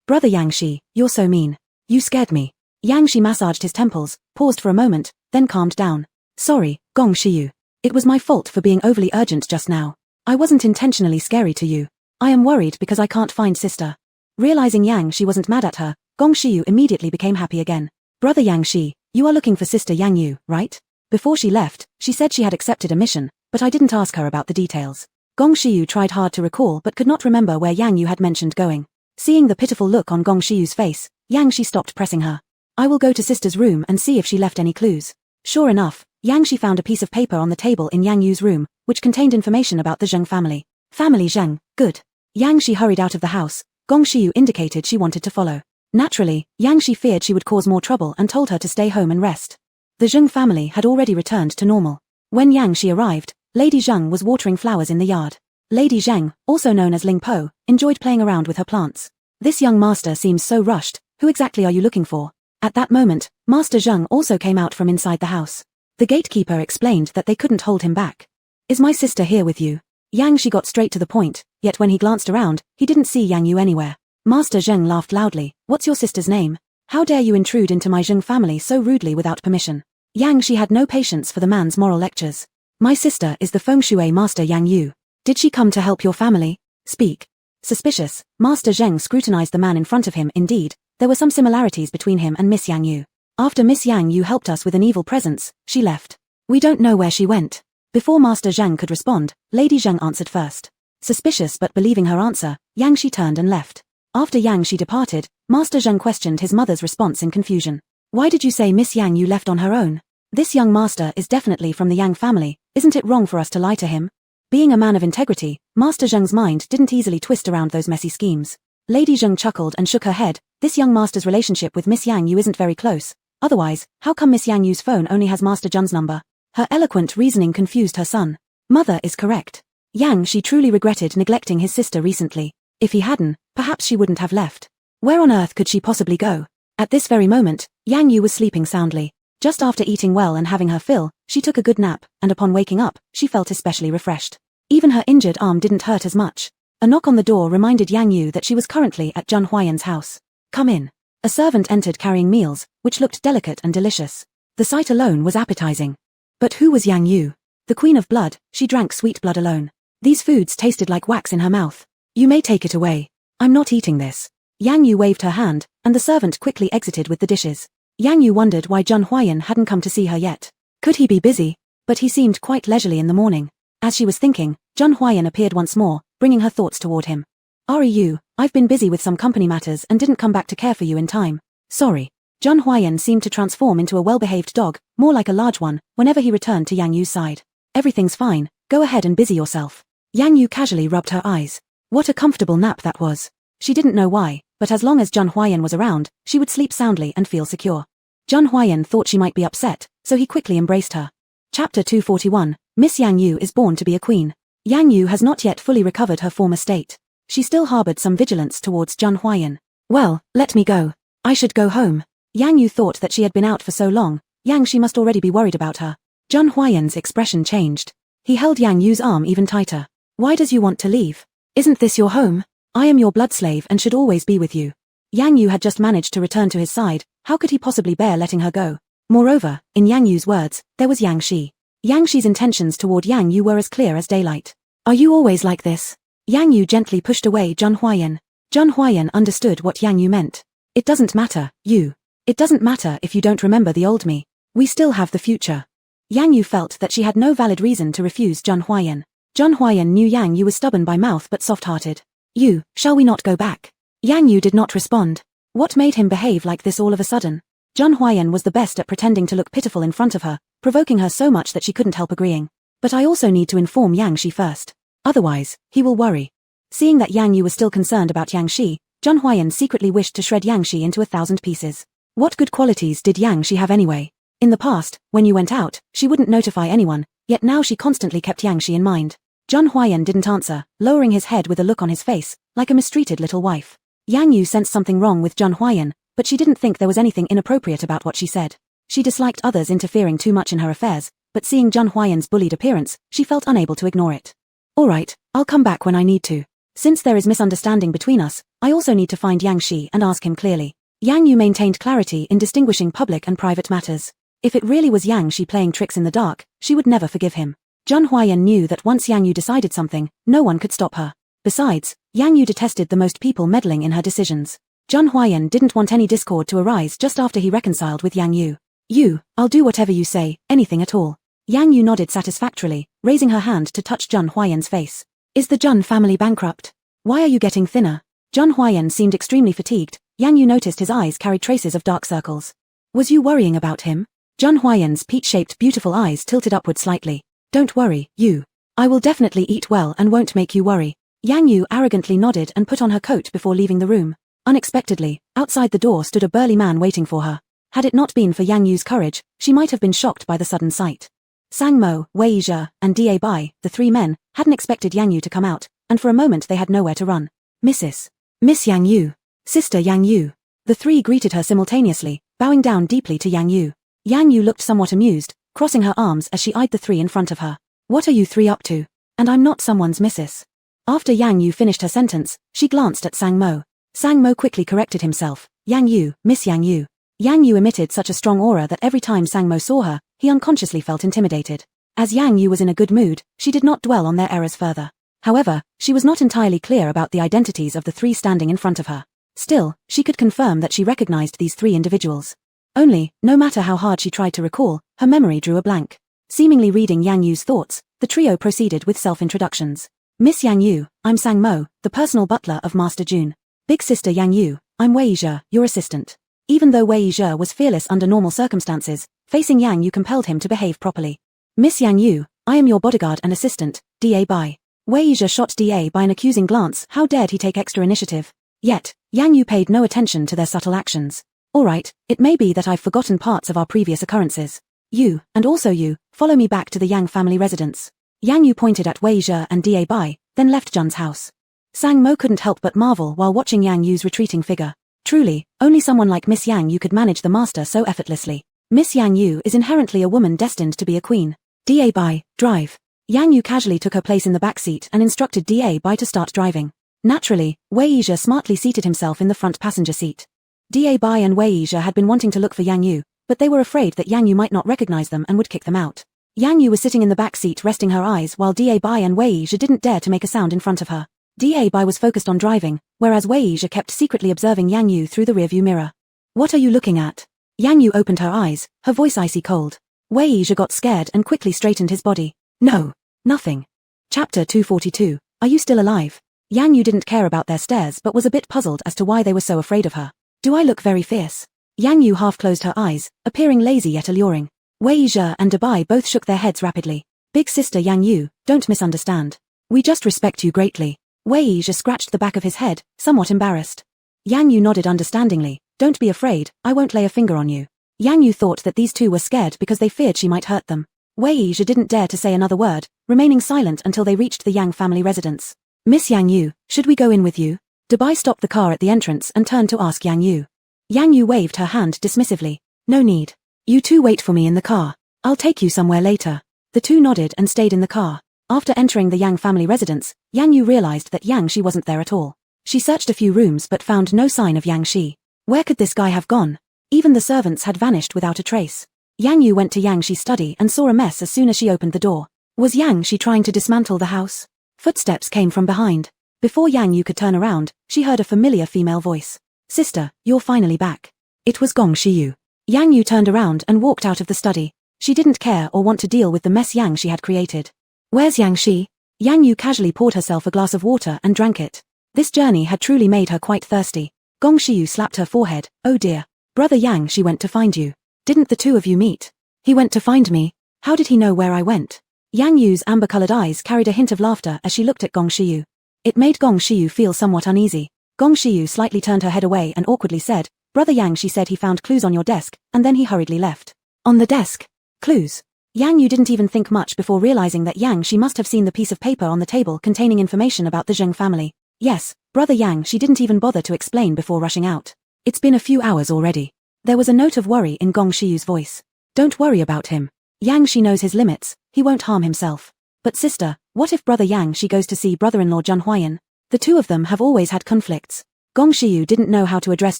Brother Yang Shi, you're so mean. You scared me. Yang Shi massaged his temples, paused for a moment, then calmed down. Sorry, Gong Shiyu. It was my fault for being overly urgent just now. I wasn't intentionally scary to you. I am worried because I can't find sister. Realizing Yang Shi wasn't mad at her, Gong Shiyu immediately became happy again. Brother Yang Shi, you are looking for sister Yang Yu, right? Before she left, she said she had accepted a mission, but I didn't ask her about the details. Gong Shiyu tried hard to recall but could not remember where Yang Yu had mentioned going. Seeing the pitiful look on Gong Shiyu's face, Yang Shi stopped pressing her. I will go to sister's room and see if she left any clues. Sure enough, Yang Shi found a piece of paper on the table in Yang Yu's room, which contained information about the Zheng family. Family Zheng, good. Yang Shi hurried out of the house. Gong Shiyu indicated she wanted to follow. Naturally, Yang Shi feared she would cause more trouble and told her to stay home and rest. The Zheng family had already returned to normal. When Yang Shi arrived, Lady Zheng was watering flowers in the yard. Lady Zheng, also known as Ling Po, enjoyed playing around with her plants. This young master seems so rushed. Who exactly are you looking for? At that moment, Master Zheng also came out from inside the house. The gatekeeper explained that they couldn't hold him back. Is my sister here with you? Yang Shi got straight to the point, yet when he glanced around, he didn't see Yang Yu anywhere. Master Zheng laughed loudly. What's your sister's name? How dare you intrude into my Zheng family so rudely without permission? Yang Shi had no patience for the man's moral lectures. My sister is the Feng Shui master Yang Yu. Did she come to help your family? Speak. Suspicious, Master Zheng scrutinized the man in front of him. Indeed, there were some similarities between him and Miss Yang Yu. After Miss Yang Yu helped us with an evil presence, she left. We don't know where she went. Before Master Zheng could respond, Lady Zheng answered first. Suspicious but believing her answer, Yang Shi turned and left. After Yang Shi departed, Master Zheng questioned his mother's response in confusion. Why did you say Miss Yang Yu left on her own? This young master is definitely from the Yang family, isn't it wrong for us to lie to him? Being a man of integrity, Master Zheng's mind didn't easily twist around those messy schemes. Lady Zheng chuckled and shook her head. This young master's relationship with Miss Yang Yu isn't very close. Otherwise, how come Miss Yang Yu's phone only has Master Zheng's number? Her eloquent reasoning confused her son. Mother is correct. Yang Shi truly regretted neglecting his sister recently. If he hadn't, perhaps she wouldn't have left. Where on earth could she possibly go? At this very moment, Yang Yu was sleeping soundly. Just after eating well and having her fill, she took a good nap, and upon waking up, she felt especially refreshed. Even her injured arm didn't hurt as much. A knock on the door reminded Yang Yu that she was currently at Zheng Huayan's house. Come in. A servant entered carrying meals, which looked delicate and delicious. The sight alone was appetizing. But who was Yang Yu? The queen of blood, she drank sweet blood alone. These foods tasted like wax in her mouth. You may take it away. I'm not eating this. Yang Yu waved her hand, and the servant quickly exited with the dishes. Yang Yu wondered why Zhun Huayan hadn't come to see her yet. Could he be busy? But he seemed quite leisurely in the morning. As she was thinking, Zhun Huayan appeared once more, bringing her thoughts toward him. "Yu, I've been busy with some company matters and didn't come back to care for you in time. Sorry." Zhun Huayan seemed to transform into a well-behaved dog, more like a large one, whenever he returned to Yang Yu's side. "Everything's fine, go ahead and busy yourself." Yang Yu casually rubbed her eyes. What a comfortable nap that was. She didn't know why, but as long as Zhun Huayan was around, she would sleep soundly and feel secure. Zhun Huayan thought she might be upset, so he quickly embraced her. Chapter 241, Miss Yang Yu is born to be a queen. Yang Yu has not yet fully recovered her former state. She still harbored some vigilance towards Zhun Huayan. "Well, let me go. I should go home." Yang Yu thought that she had been out for so long, she must already be worried about her. Zhun Huayan's expression changed. He held Yang Yu's arm even tighter. "Why does you want to leave? Isn't this your home? I am your blood slave and should always be with you." Yang Yu had just managed to return to his side, how could he possibly bear letting her go? Moreover, in Yang Yu's words, there was Yang Shi. Yang Shi's intentions toward Yang Yu were as clear as daylight. "Are you always like this?" Yang Yu gently pushed away Zhun Huayan. Zhun Huayan understood what Yang Yu meant. "It doesn't matter, Yu. It doesn't matter if you don't remember the old me. We still have the future." Yang Yu felt that she had no valid reason to refuse Zhun Huayan. Zhun Huayan knew Yang Yu was stubborn by mouth but soft-hearted. "Yu, shall we not go back?" Yang Yu did not respond. What made him behave like this all of a sudden? Zhun Huayan was the best at pretending to look pitiful in front of her, provoking her so much that she couldn't help agreeing. "But I also need to inform Yang Shi first. Otherwise, he will worry." Seeing that Yang Yu was still concerned about Yang Shi, Zhun Huayan secretly wished to shred Yang Shi into 1,000 pieces. What good qualities did Yang Shi have anyway? In the past, when you went out, she wouldn't notify anyone, yet now she constantly kept Yang Shi in mind. Zhun Huayan didn't answer, lowering his head with a look on his face, like a mistreated little wife. Yang Yu sensed something wrong with Zhun Huayan, but she didn't think there was anything inappropriate about what she said. She disliked others interfering too much in her affairs, but seeing Zhun Huayan's bullied appearance, she felt unable to ignore it. "All right, I'll come back when I need to. Since there is misunderstanding between us, I also need to find Yang Shi and ask him clearly." Yang Yu maintained clarity in distinguishing public and private matters. If it really was Yang Shi playing tricks in the dark, she would never forgive him. Zhun Huayan knew that once Yang Yu decided something, no one could stop her. Besides, Yang Yu detested the most people meddling in her decisions. Zhun Huayan didn't want any discord to arise just after he reconciled with Yang Yu. "You, I'll do whatever you say, anything at all." Yang Yu nodded satisfactorily, raising her hand to touch Zhun Huayan's face. "Is the Zhun family bankrupt? Why are you getting thinner?" Zhun Huayan seemed extremely fatigued. Yang Yu noticed his eyes carried traces of dark circles. "Was you worrying about him?" Zhun Huayan's peach-shaped beautiful eyes tilted upward slightly. "Don't worry, Yu. I will definitely eat well and won't make you worry." Yang Yu arrogantly nodded and put on her coat before leaving the room. Unexpectedly, outside the door stood a burly man waiting for her. Had it not been for Yang Yu's courage, she might have been shocked by the sudden sight. Sang Mo, Wei Yizhe, and Da Bai, the three men, hadn't expected Yang Yu to come out, and for a moment they had nowhere to run. "Miss Yang Yu. Sister Yang Yu." The three greeted her simultaneously, bowing down deeply to Yang Yu. Yang Yu looked somewhat amused, crossing her arms as she eyed the three in front of her. "What are you three up to? And I'm not someone's missus." After Yang Yu finished her sentence, she glanced at Sang Mo. Sang Mo quickly corrected himself. "Yang Yu, Miss Yang Yu." Yang Yu emitted such a strong aura that every time Sang Mo saw her, he unconsciously felt intimidated. As Yang Yu was in a good mood, she did not dwell on their errors further. However, she was not entirely clear about the identities of the three standing in front of her. Still, she could confirm that she recognized these three individuals. Only, no matter how hard she tried to recall, her memory drew a blank. Seemingly reading Yang Yu's thoughts, the trio proceeded with self-introductions. "Miss Yang Yu, I'm Sang Mo, the personal butler of Master Jun. Big sister Yang Yu, I'm Wei Yizhe, your assistant." Even though Wei Yizhe was fearless under normal circumstances, facing Yang Yu compelled him to behave properly. "Miss Yang Yu, I am your bodyguard and assistant, Da Bai." Wei Yizhe shot Da by an accusing glance. How dared he take extra initiative? Yet, Yang Yu paid no attention to their subtle actions. "All right, it may be that I've forgotten parts of our previous occurrences. You, and also you, follow me back to the Yang family residence." Yang Yu pointed at Wei Yizhe and Da Bai, then left Jun's house. Sang Mo couldn't help but marvel while watching Yang Yu's retreating figure. Truly, only someone like Miss Yang Yu could manage the master so effortlessly. Miss Yang Yu is inherently a woman destined to be a queen. Da Bai, drive. Yang Yu casually took her place in the back seat and instructed Da Bai to start driving. Naturally, Wei Yizhe smartly seated himself in the front passenger seat. Da Bai and Wei Yizhe had been wanting to look for Yang Yu, but they were afraid that Yang Yu might not recognize them and would kick them out. Yang Yu was sitting in the back seat resting her eyes while Da Bai and Wei Yizhe didn't dare to make a sound in front of her. Bai was focused on driving, whereas Wei Zhe kept secretly observing Yang Yu through the rearview mirror. What are you looking at? Yang Yu opened her eyes, her voice icy cold. Wei Zhe got scared and quickly straightened his body. No, nothing. Chapter 242, Are you still alive? Yang Yu didn't care about their stares but was a bit puzzled as to why they were so afraid of her. Do I look very fierce? Yang Yu half closed her eyes, appearing lazy yet alluring. Wei Zhe and Bai both shook their heads rapidly. Big sister Yang Yu, don't misunderstand. We just respect you greatly. Wei Zhe scratched the back of his head, somewhat embarrassed. Yang Yu nodded understandingly. Don't be afraid, I won't lay a finger on you. Yang Yu thought that these two were scared because they feared she might hurt them. Wei Zhe didn't dare to say another word, remaining silent until they reached the Yang family residence. Miss Yang Yu, should we go in with you? Bai stopped the car at the entrance and turned to ask Yang Yu. Yang Yu waved her hand dismissively. No need. You two wait for me in the car. I'll take you somewhere later. The two nodded and stayed in the car. After entering the Yang family residence, Yang Yu realized that Yang Shi wasn't there at all. She searched a few rooms but found no sign of Yang Shi. Where could this guy have gone? Even the servants had vanished without a trace. Yang Yu went to Yang Shi's study and saw a mess as soon as she opened the door. Was Yang Shi trying to dismantle the house? Footsteps came from behind. Before Yang Yu could turn around, she heard a familiar female voice. Sister, you're finally back. It was Gong Shiyu. Yang Yu turned around and walked out of the study. She didn't care or want to deal with the mess Yang Shi had created. Where's Yang Shi? Yang Yu casually poured herself a glass of water and drank it. This journey had truly made her quite thirsty. Gong Shiyu slapped her forehead. Oh dear. Brother Yang Shi went to find you. Didn't the two of you meet? He went to find me. How did he know where I went? Yang Yu's amber-colored eyes carried a hint of laughter as she looked at Gong Shiyu. It made Gong Shiyu feel somewhat uneasy. Gong Shiyu slightly turned her head away and awkwardly said, Brother Yang Shi said he found clues on your desk, and then he hurriedly left. On the desk? Clues? Yang Yu didn't even think much before realizing that Yang Shi must have seen the piece of paper on the table containing information about the Zheng family. Yes, Brother Yang Shi didn't even bother to explain before rushing out. It's been a few hours already. There was a note of worry in Gong Shiyu's voice. Don't worry about him. Yang Shi knows his limits, he won't harm himself. But sister, what if Brother Yang Shi goes to see brother-in-law Zheng Huayan? The two of them have always had conflicts. Gong Shiyu didn't know how to address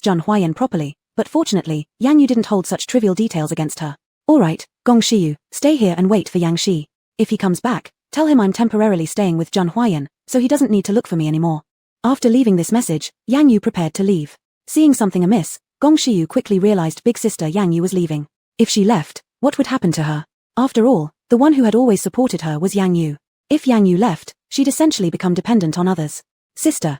Zheng Huayan properly, but fortunately, Yang Yu didn't hold such trivial details against her. Alright, Gong Shiyu, stay here and wait for Yang Shi. If he comes back, tell him I'm temporarily staying with Zheng Huayan, so he doesn't need to look for me anymore. After leaving this message, Yang Yu prepared to leave. Seeing something amiss, Gong Shiyu quickly realized big sister Yang Yu was leaving. If she left, what would happen to her? After all, the one who had always supported her was Yang Yu. If Yang Yu left, she'd essentially become dependent on others. Sister,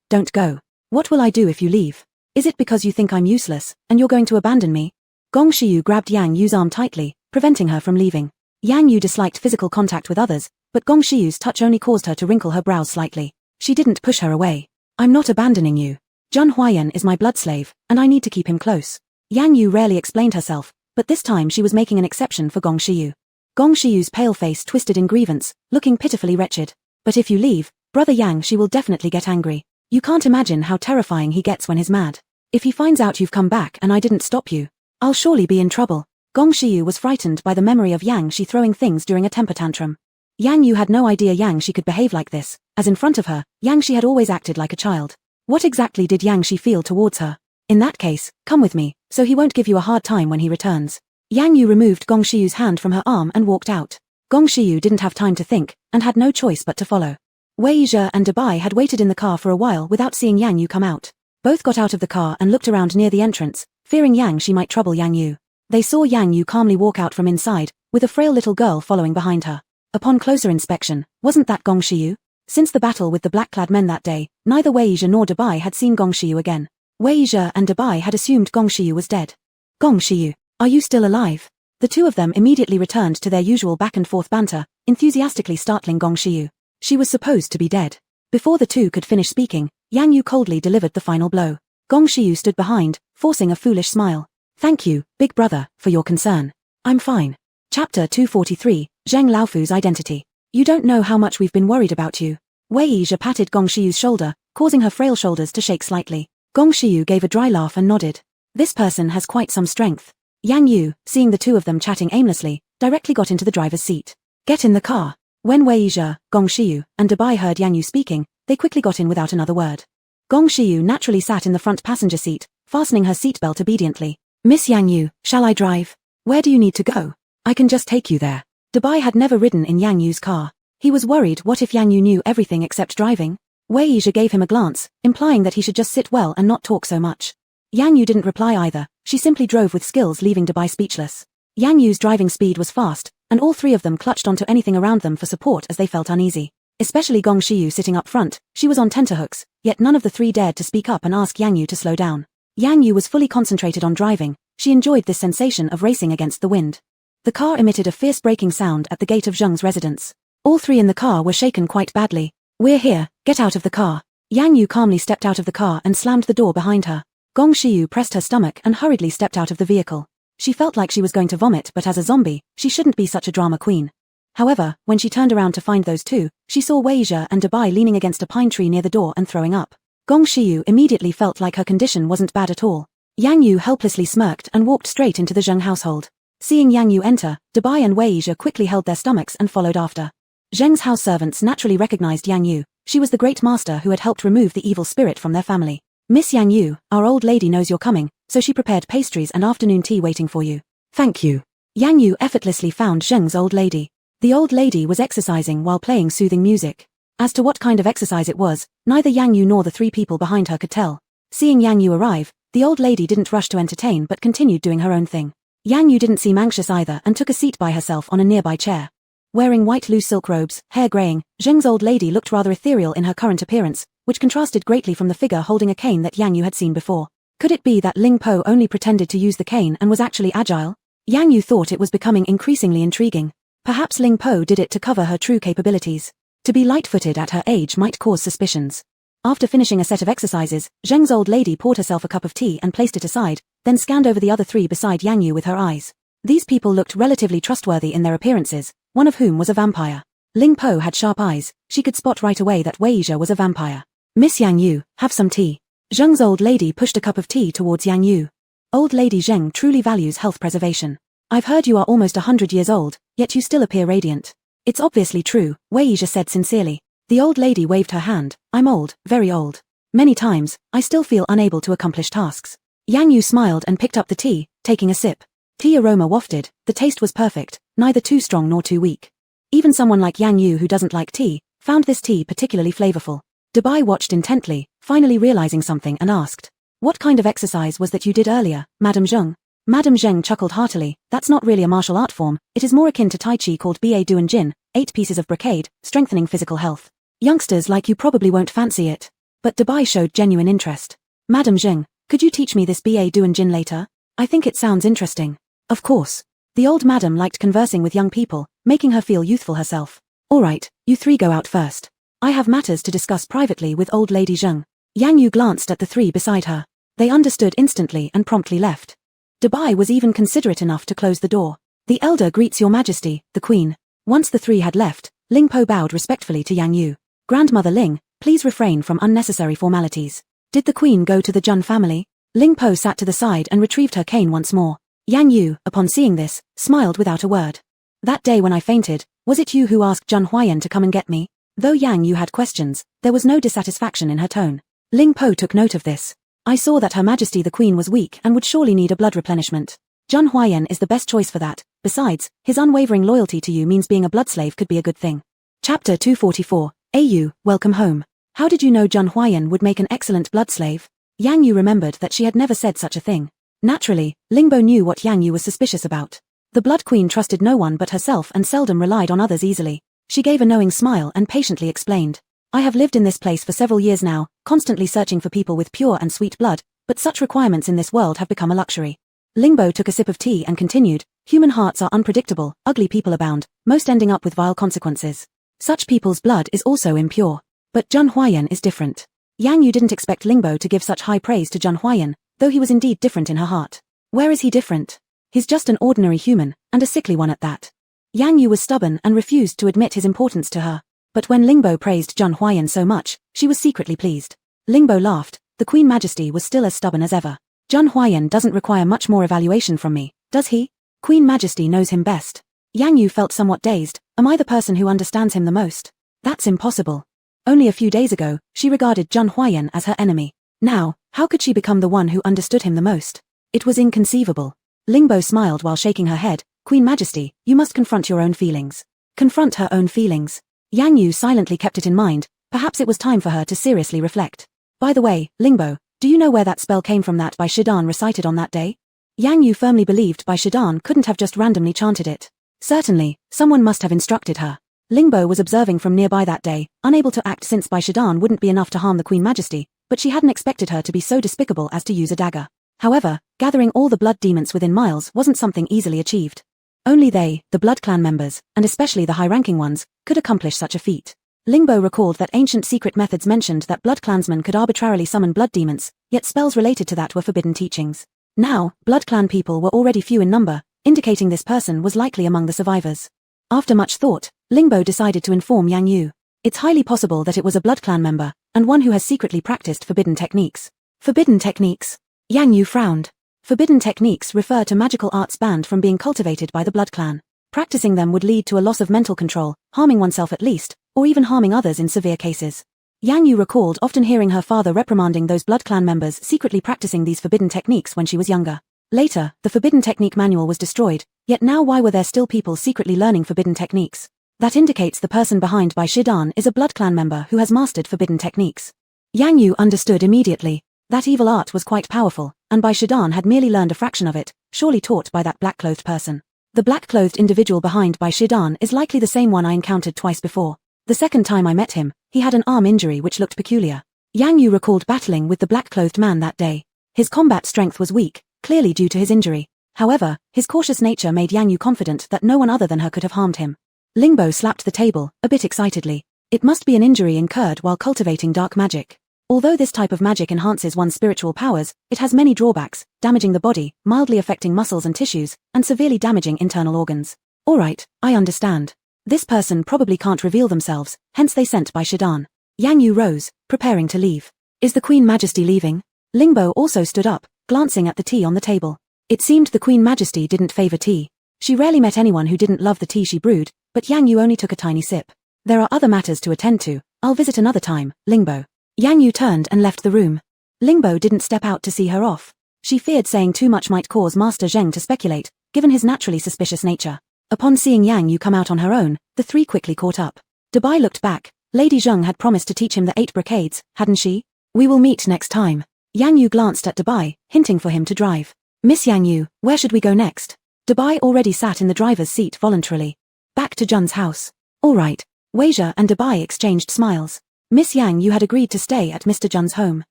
don't go. What will I do if you leave? Is it because you think I'm useless, and you're going to abandon me? Gong Shiyu grabbed Yang Yu's arm tightly, preventing her from leaving. Yang Yu disliked physical contact with others, but Gong Shiyu's touch only caused her to wrinkle her brows slightly. She didn't push her away. I'm not abandoning you. Zheng Huayan is my blood slave, and I need to keep him close. Yang Yu rarely explained herself, but this time she was making an exception for Gong Shiyu. Gong Shiyu's pale face twisted in grievance, looking pitifully wretched. But if you leave, Brother Yang Shi will definitely get angry. You can't imagine how terrifying he gets when he's mad. If he finds out you've come back and I didn't stop you, I'll surely be in trouble. Gong Shiyu was frightened by the memory of Yang Shi throwing things during a temper tantrum. Yang Yu had no idea Yang Shi could behave like this, as in front of her, Yang Shi had always acted like a child. What exactly did Yang Shi feel towards her? In that case, come with me, so he won't give you a hard time when he returns. Yang Yu removed Gong Shiyu's hand from her arm and walked out. Gong Shiyu didn't have time to think, and had no choice but to follow. Wei Zhe and Bai had waited in the car for a while without seeing Yang Yu come out. Both got out of the car and looked around near the entrance, fearing Yang Shi might trouble Yang Yu. They saw Yang Yu calmly walk out from inside, with a frail little girl following behind her. Upon closer inspection, wasn't that Gong Shiyu? Since the battle with the black-clad men that day, neither Wei Zhe nor Bai had seen Gong Shiyu again. Wei Zhe and Bai had assumed Gong Shiyu was dead. Gong Shiyu, are you still alive? The two of them immediately returned to their usual back-and-forth banter, enthusiastically startling Gong Shiyu. She was supposed to be dead. Before the two could finish speaking, Yang Yu coldly delivered the final blow. Gong Shiyu stood behind, forcing a foolish smile. Thank you, big brother, for your concern. I'm fine. Chapter 243, Zheng Laofu's Identity. You don't know how much we've been worried about you. Wei Zhe patted Gong Shiyu's shoulder, causing her frail shoulders to shake slightly. Gong Shiyu gave a dry laugh and nodded. This person has quite some strength. Yang Yu, seeing the two of them chatting aimlessly, directly got into the driver's seat. Get in the car. When Wei Zhe, Gong Shiyu, and Bai heard Yang Yu speaking, they quickly got in without another word. Gong Shiyu naturally sat in the front passenger seat, fastening her seatbelt obediently. Miss Yang Yu, shall I drive? Where do you need to go? I can just take you there. Bai had never ridden in Yang Yu's car. He was worried what if Yang Yu knew everything except driving? Wei Yizhi gave him a glance, implying that he should just sit well and not talk so much. Yang Yu didn't reply either, she simply drove with skills, leaving Dubai speechless. Yang Yu's driving speed was fast, and all three of them clutched onto anything around them for support as they felt uneasy. Especially Gong Shiyu sitting up front, she was on tenterhooks, yet none of the three dared to speak up and ask Yang Yu to slow down. Yang Yu was fully concentrated on driving, she enjoyed this sensation of racing against the wind. The car emitted a fierce braking sound at the gate of Zheng's residence. All three in the car were shaken quite badly. "We're here, get out of the car." Yang Yu calmly stepped out of the car and slammed the door behind her. Gong Shiyu pressed her stomach and hurriedly stepped out of the vehicle. She felt like she was going to vomit, but as a zombie, she shouldn't be such a drama queen. However, when she turned around to find those two, she saw Wei Yizhi and Dubai leaning against a pine tree near the door and throwing up. Gong Shiyu immediately felt like her condition wasn't bad at all. Yang Yu helplessly smirked and walked straight into the Zheng household. Seeing Yang Yu enter, Dubai and Wei Yizhi quickly held their stomachs and followed after. Zheng's house servants naturally recognized Yang Yu. She was the great master who had helped remove the evil spirit from their family. "Miss Yang Yu, our old lady knows you're coming, so she prepared pastries and afternoon tea waiting for you." "Thank you." Yang Yu effortlessly found Zheng's old lady. The old lady was exercising while playing soothing music. As to what kind of exercise it was, neither Yang Yu nor the three people behind her could tell. Seeing Yang Yu arrive, the old lady didn't rush to entertain but continued doing her own thing. Yang Yu didn't seem anxious either and took a seat by herself on a nearby chair. Wearing white loose silk robes, hair graying, Zheng's old lady looked rather ethereal in her current appearance, which contrasted greatly from the figure holding a cane that Yang Yu had seen before. Could it be that Ling Po only pretended to use the cane and was actually agile? Yang Yu thought it was becoming increasingly intriguing. Perhaps Ling Po did it to cover her true capabilities. To be light-footed at her age might cause suspicions. After finishing a set of exercises, Zheng's old lady poured herself a cup of tea and placed it aside, then scanned over the other three beside Yang Yu with her eyes. These people looked relatively trustworthy in their appearances, one of whom was a vampire. Ling Po had sharp eyes, she could spot right away that Wei Yizhi was a vampire. "Miss Yang Yu, have some tea." Zheng's old lady pushed a cup of tea towards Yang Yu. "Old lady Zheng truly values health preservation. I've heard you are almost 100 years old, yet you still appear radiant." "It's obviously true," Wei Yizhi said sincerely. The old lady waved her hand. "I'm old, very old. Many times, I still feel unable to accomplish tasks." Yang Yu smiled and picked up the tea, taking a sip. Tea aroma wafted, the taste was perfect, neither too strong nor too weak. Even someone like Yang Yu who doesn't like tea, found this tea particularly flavorful. Dubai watched intently, finally realizing something and asked, "What kind of exercise was that you did earlier, Madame Zheng?" Madame Zheng chuckled heartily. "That's not really a martial art form, it is more akin to Tai Chi called Ba Duan Jin, 8 pieces of brocade, strengthening physical health. Youngsters like you probably won't fancy it." But Dubai showed genuine interest. "Madame Zheng, could you teach me this Ba Duan Jin later? I think it sounds interesting." "Of course." The old madam liked conversing with young people, making her feel youthful herself. "All right, you three go out first. I have matters to discuss privately with old lady Zheng." Yang Yu glanced at the three beside her. They understood instantly and promptly left. Dubai was even considerate enough to close the door. "The elder greets your majesty, the queen." Once the three had left, Ling Po bowed respectfully to Yang Yu. "Grandmother Ling, please refrain from unnecessary formalities." "Did the queen go to the Jun family?" Ling Po sat to the side and retrieved her cane once more. Yang Yu, upon seeing this, smiled without a word. "That day when I fainted, was it you who asked Jun Huayan to come and get me?" Though Yang Yu had questions, there was no dissatisfaction in her tone. Ling Po took note of this. "I saw that Her Majesty the Queen was weak and would surely need a blood replenishment. Jun Huayan is the best choice for that, besides, his unwavering loyalty to you means being a blood slave could be a good thing." Chapter 244, AU, Welcome Home. How did you know Jun Huayan would make an excellent blood slave? Yang Yu remembered that she had never said such a thing. Naturally, Lingbo knew what Yang Yu was suspicious about. The Blood Queen trusted no one but herself and seldom relied on others easily. She gave a knowing smile and patiently explained. "I have lived in this place for several years now, constantly searching for people with pure and sweet blood, but such requirements in this world have become a luxury." Lingbo took a sip of tea and continued, "Human hearts are unpredictable, ugly people abound, most ending up with vile consequences. Such people's blood is also impure. But Jun Huayan is different." Yang Yu didn't expect Lingbo to give such high praise to Jun Huayan, though he was indeed different in her heart. Where is he different? He's just an ordinary human, and a sickly one at that. Yang Yu was stubborn and refused to admit his importance to her. But when Lingbo praised Jun Huayan so much, she was secretly pleased. Lingbo laughed. The Queen Majesty was still as stubborn as ever. "Jun Huayan doesn't require much more evaluation from me, does he? Queen Majesty knows him best." Yang Yu felt somewhat dazed. Am I the person who understands him the most? That's impossible. Only a few days ago, she regarded Jun Huayan as her enemy. Now, how could she become the one who understood him the most? It was inconceivable. Lingbo smiled while shaking her head. "Queen Majesty, you must confront your own feelings." Confront her own feelings. Yang Yu silently kept it in mind, Perhaps it was time for her to seriously reflect. By the way, Lingbo, do you know where that spell came from that Bai Shidan recited on that day? Yang Yu firmly believed Bai Shidan couldn't have just randomly chanted it. Certainly, someone must have instructed her. Lingbo was observing from nearby that day, unable to act since Bai Shidan wouldn't be enough to harm the Queen Majesty, but she hadn't expected her to be so despicable as to use a dagger. However, gathering all the blood demons within miles wasn't something easily achieved. Only they, the Blood Clan members, and especially the high-ranking ones, could accomplish such a feat. Lingbo recalled that ancient secret methods mentioned that Blood Clansmen could arbitrarily summon blood demons, yet spells related to that were forbidden teachings. Now, Blood Clan people were already few in number, indicating this person was likely among the survivors. After much thought, Lingbo decided to inform Yang Yu. It's highly possible that it was a Blood Clan member, and one who has secretly practiced forbidden techniques. Forbidden techniques? Yang Yu frowned. Forbidden techniques refer to magical arts banned from being cultivated by the Blood Clan. Practicing them would lead to a loss of mental control, harming oneself at least, or even harming others in severe cases. Yang Yu recalled often hearing her father reprimanding those Blood Clan members secretly practicing these forbidden techniques when she was younger. Later, the forbidden technique manual was destroyed, yet now why were there still people secretly learning forbidden techniques? That indicates the person behind Bai Shidan is a Blood Clan member who has mastered forbidden techniques. Yang Yu understood immediately. That evil art was quite powerful, and Bai Shidan had merely learned a fraction of it, surely taught by that black-clothed person. The black-clothed individual behind Bai Shidan is likely the same one I encountered twice before. The second time I met him, he had an arm injury which looked peculiar. Yang Yu recalled battling with the black-clothed man that day. His combat strength was weak, clearly due to his injury. However, his cautious nature made Yang Yu confident that no one other than her could have harmed him. Lingbo slapped the table, a bit excitedly. It must be an injury incurred while cultivating dark magic. Although this type of magic enhances one's spiritual powers, it has many drawbacks, damaging the body, mildly affecting muscles and tissues, and severely damaging internal organs. Alright, I understand. This person probably can't reveal themselves, hence they sent Bai Shidan. Yang Yu rose, preparing to leave. Is the Queen Majesty leaving? Lingbo also stood up, glancing at the tea on the table. It seemed the Queen Majesty didn't favor tea. She rarely met anyone who didn't love the tea she brewed, but Yang Yu only took a tiny sip. There are other matters to attend to, I'll visit another time, Lingbo. Yang Yu turned and left the room. Lingbo didn't step out to see her off. She feared saying too much might cause Master Zheng to speculate, given his naturally suspicious nature. Upon seeing Yang Yu come out on her own, the three quickly caught up. Dabai looked back. Lady Zheng had promised to teach him the 8 brocades, hadn't she? We will meet next time. Yang Yu glanced at Dabai, hinting for him to drive. Miss Yang Yu, where should we go next? Dabai already sat in the driver's seat voluntarily. Back to Jun's house. All right. Weijia and Dabai exchanged smiles. Miss Yang Yu had agreed to stay at Mr. Jun's home.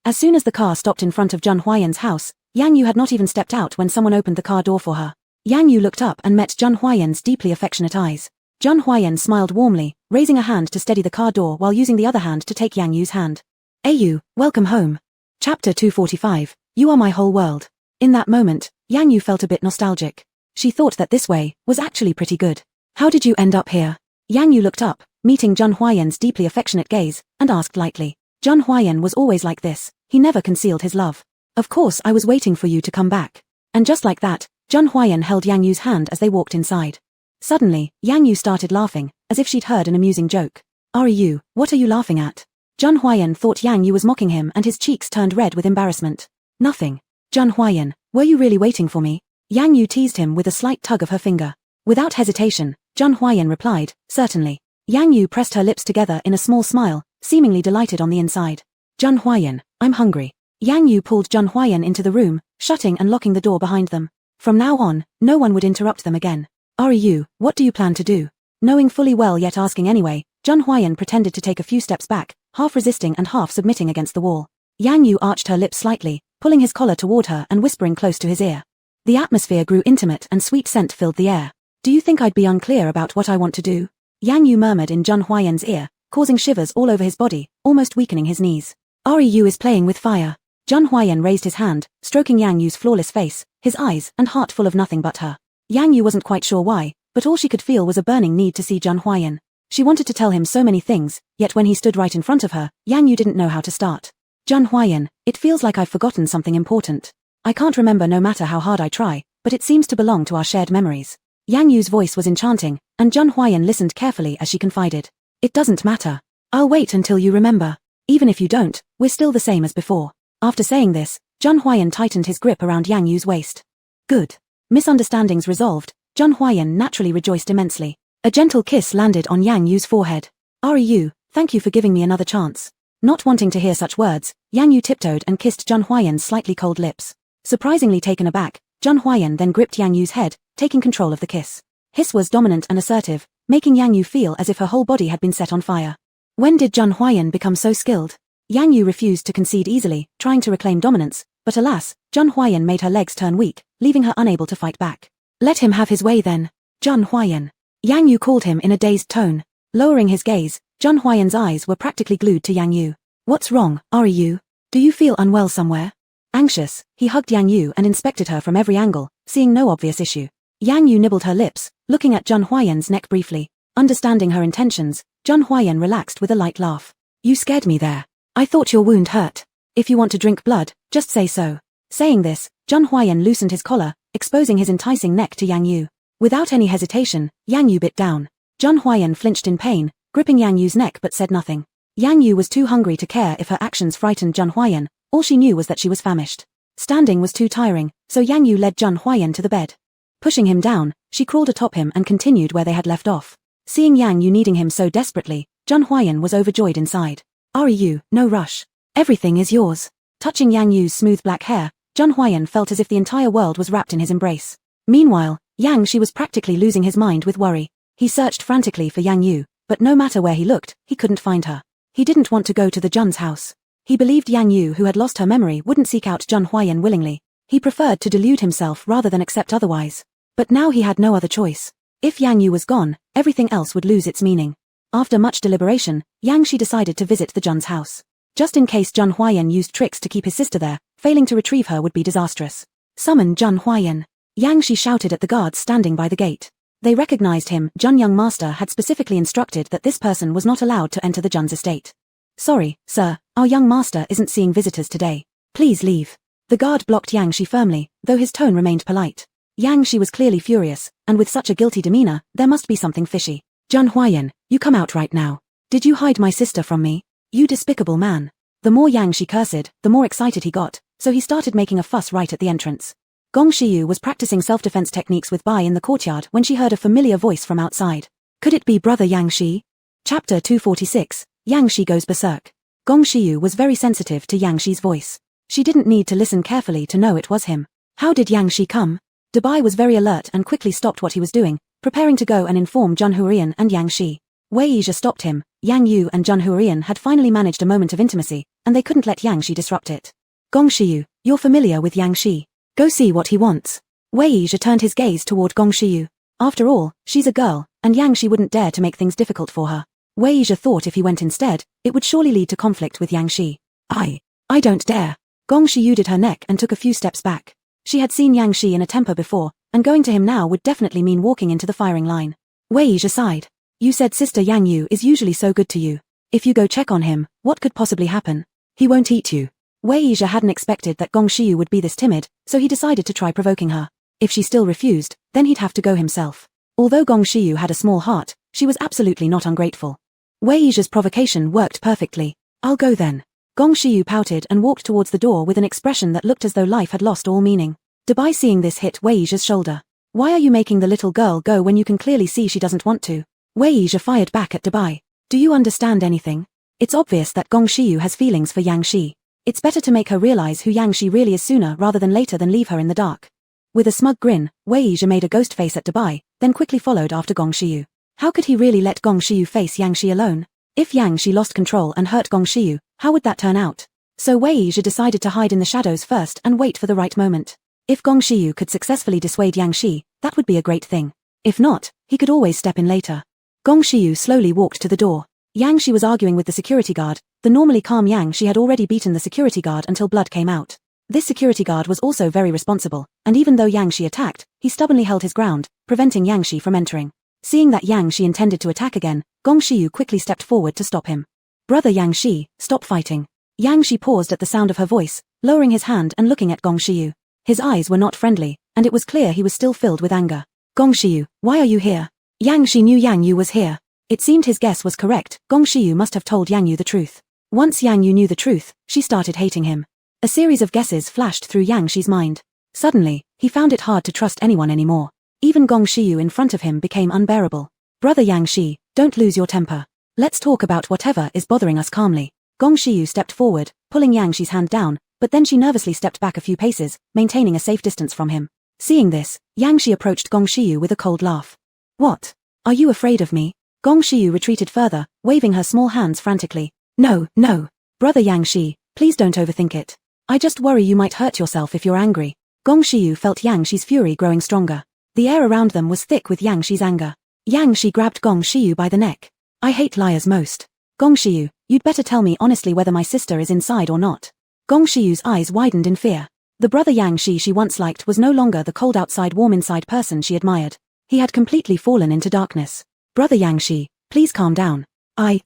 As soon as the car stopped in front of Jun Huayan's house, Yang Yu had not even stepped out when someone opened the car door for her. Yang Yu looked up and met Jun Huayan's deeply affectionate eyes. Jun Huayan smiled warmly, raising a hand to steady the car door while using the other hand to take Yang Yu's hand. Ayu, welcome home. Chapter 245, You Are My Whole World. In that moment, Yang Yu felt a bit nostalgic. She thought that this way was actually pretty good. How did you end up here? Yang Yu looked up, meeting Jun Huayan's deeply affectionate gaze, and asked lightly. Jun Huayan was always like this, he never concealed his love. Of course I was waiting for you to come back. And just like that, Jun Huayan held Yang Yu's hand as they walked inside. Suddenly, Yang Yu started laughing, as if she'd heard an amusing joke. Yu, what are you laughing at? Jun Huayan thought Yang Yu was mocking him and his cheeks turned red with embarrassment. Nothing. Jun Huayan, were you really waiting for me? Yang Yu teased him with a slight tug of her finger. Without hesitation, Jun Huayan replied, certainly. Yang Yu pressed her lips together in a small smile, seemingly delighted on the inside. Jun Huayan, I'm hungry. Yang Yu pulled Jun Huayan into the room, shutting and locking the door behind them. From now on, no one would interrupt them again. Yu, what do you plan to do? Knowing fully well yet asking anyway, Jun Huayan pretended to take a few steps back, half resisting and half submitting against the wall. Yang Yu arched her lips slightly, pulling his collar toward her and whispering close to his ear. The atmosphere grew intimate and sweet scent filled the air. Do you think I'd be unclear about what I want to do? Yang Yu murmured in Jun Huayan's ear, causing shivers all over his body, almost weakening his knees. Yu is playing with fire. Jun Huayan raised his hand, stroking Yang Yu's flawless face, his eyes and heart full of nothing but her. Yang Yu wasn't quite sure why, but all she could feel was a burning need to see Jun Huayan. She wanted to tell him so many things, yet when he stood right in front of her, Yang Yu didn't know how to start. Jun Huayan, it feels like I've forgotten something important. I can't remember no matter how hard I try, but it seems to belong to our shared memories. Yang Yu's voice was enchanting, and Jun Huayan listened carefully as she confided. It doesn't matter. I'll wait until you remember. Even if you don't, we're still the same as before. After saying this, Jun Huayan tightened his grip around Yang Yu's waist. Good. Misunderstandings resolved, Jun Huayan naturally rejoiced immensely. A gentle kiss landed on Yang Yu's forehead. Yu, Thank you for giving me another chance. Not wanting to hear such words, Yang Yu tiptoed and kissed Zhang Huayan's slightly cold lips. Surprisingly taken aback, Zhang Huayan then gripped Yang Yu's head, taking control of the kiss. His was dominant and assertive, making Yang Yu feel as if her whole body had been set on fire. When did Zhang Huayan become so skilled? Yang Yu refused to concede easily, trying to reclaim dominance, but alas, Zhang Huayan made her legs turn weak, leaving her unable to fight back. Let him have his way then. Zhang Huayan. Yang Yu called him in a dazed tone. Lowering his gaze, Zhang Huayan's eyes were practically glued to Yang Yu. What's wrong, are you? Do you feel unwell somewhere? Anxious, he hugged Yang Yu and inspected her from every angle, seeing no obvious issue. Yang Yu nibbled her lips, looking at Zhang Huayan's neck briefly. Understanding her intentions, Zhang Huayan relaxed with a light laugh. You scared me there. I thought your wound hurt. If you want to drink blood, just say so. Saying this, Zhang Huayan loosened his collar, exposing his enticing neck to Yang Yu. Without any hesitation, Yang Yu bit down. Zhang Huayan flinched in pain, gripping Yang Yu's neck but said nothing. Yang Yu was too hungry to care if her actions frightened Zhang Huayan, all she knew was that she was famished. Standing was too tiring, so Yang Yu led Zhang Huayan to the bed. Pushing him down, she crawled atop him and continued where they had left off. Seeing Yang Yu needing him so desperately, Zhang Huayan was overjoyed inside. You, no rush. Everything is yours. Touching Yang Yu's smooth black hair, Zhang Huayan felt as if the entire world was wrapped in his embrace. Meanwhile, Yang Shi was practically losing his mind with worry. He searched frantically for Yang Yu, but no matter where he looked, he couldn't find her. He didn't want to go to the Jun's house. He believed Yang Yu, who had lost her memory, wouldn't seek out Zhang Huayan willingly. He preferred to delude himself rather than accept otherwise. But now he had no other choice. If Yang Yu was gone, everything else would lose its meaning. After much deliberation, Yang Shi decided to visit the Jun's house. Just in case Zhang Huayan used tricks to keep his sister there, failing to retrieve her would be disastrous. Summon Zhang Huayan. Yang Shi shouted at the guards standing by the gate. They recognized him. Zhun Young Master had specifically instructed that this person was not allowed to enter the Jun's estate. Sorry, sir, our young master isn't seeing visitors today. Please leave. The guard blocked Yang Shi firmly, though his tone remained polite. Yang Shi was clearly furious, and with such a guilty demeanor, there must be something fishy. Zhang Huayan, you come out right now. Did you hide my sister from me? You despicable man. The more Yang Shi cursed, the more excited he got, so he started making a fuss right at the entrance. Gong Shiyu was practicing self-defense techniques with Bai in the courtyard when she heard a familiar voice from outside. Could it be brother Yang Shi? Chapter 246, Yang Shi goes berserk. Gong Shiyu was very sensitive to Yang Shi's voice. She didn't need to listen carefully to know it was him. How did Yang Shi come? Bai was very alert and quickly stopped what he was doing, preparing to go and inform Zhun Huiyan and Yang Shi. Wei Yizhi stopped him. Yang Yu and Zhun Huiyan had finally managed a moment of intimacy, and they couldn't let Yang Shi disrupt it. Gong Shiyu, you're familiar with Yang Shi. Go see what he wants. Wei Yizhi turned his gaze toward Gong Shiyu. After all, she's a girl, and Yang Shi wouldn't dare to make things difficult for her. Wei Yizhi thought if he went instead, it would surely lead to conflict with Yang Shi. I don't dare. Gong Shiyu did her neck and took a few steps back. She had seen Yang Shi in a temper before, and going to him now would definitely mean walking into the firing line. Wei Yizhi sighed. You said Sister Yang Yu is usually so good to you. If you go check on him, what could possibly happen? He won't eat you. Wei Yizhi hadn't expected that Gong Shiyu would be this timid, so he decided to try provoking her. If she still refused, then he'd have to go himself. Although Gong Shiyu had a small heart, she was absolutely not ungrateful. Wei Yizhi's provocation worked perfectly. I'll go then. Gong Shiyu pouted and walked towards the door with an expression that looked as though life had lost all meaning. Bai seeing this hit Wei Yizhi's shoulder. Why are you making the little girl go when you can clearly see she doesn't want to? Wei Yizhi fired back at Bai. Do you understand anything? It's obvious that Gong Shiyu has feelings for Yang Shi. It's better to make her realize who Yang Shi really is sooner rather than later than leave her in the dark. With a smug grin, Wei Yizhi made a ghost face at Bai, then quickly followed after Gong Shiyu. How could he really let Gong Shiyu face Yang Shi alone? If Yang Shi lost control and hurt Gong Shiyu, how would that turn out? So Wei Yizhi decided to hide in the shadows first and wait for the right moment. If Gong Shiyu could successfully dissuade Yang Shi, that would be a great thing. If not, he could always step in later. Gong Shiyu slowly walked to the door. Yang Shi was arguing with the security guard. The normally calm Yang Shi had already beaten the security guard until blood came out. This security guard was also very responsible, and even though Yang Shi attacked, he stubbornly held his ground, preventing Yang Shi from entering. Seeing that Yang Shi intended to attack again, Gong Shiyu quickly stepped forward to stop him. Brother Yang Shi, stop fighting. Yang Shi paused at the sound of her voice, lowering his hand and looking at Gong Shiyu. His eyes were not friendly, and it was clear he was still filled with anger. Gong Shiyu, why are you here? Yang Shi knew Yang Yu was here. It seemed his guess was correct. Gong Shiyu must have told Yang Yu the truth. Once Yang Yu knew the truth, she started hating him. A series of guesses flashed through Yang Shi's mind. Suddenly, he found it hard to trust anyone anymore. Even Gong Shiyu in front of him became unbearable. Brother Yang Shi, don't lose your temper. Let's talk about whatever is bothering us calmly. Gong Xiu stepped forward, pulling Yang Shi's hand down, but then she nervously stepped back a few paces, maintaining a safe distance from him. Seeing this, Yang Shi approached Gong Xiu with a cold laugh. What? Are you afraid of me? Gong Xiu retreated further, waving her small hands frantically. No, no. Brother Yang Shi, please don't overthink it. I just worry you might hurt yourself if you're angry. Gong Xiu felt Yang Shi's fury growing stronger. The air around them was thick with Yang Shi's anger. Yang Shi grabbed Gong Xiu by the neck. I hate liars most. Gong Xiu, you'd better tell me honestly whether my sister is inside or not. Gong Xiu's eyes widened in fear. The brother Yang Shi she once liked was no longer the cold outside warm inside person she admired. He had completely fallen into darkness. Brother Yang Shi, please calm down.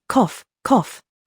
Cough.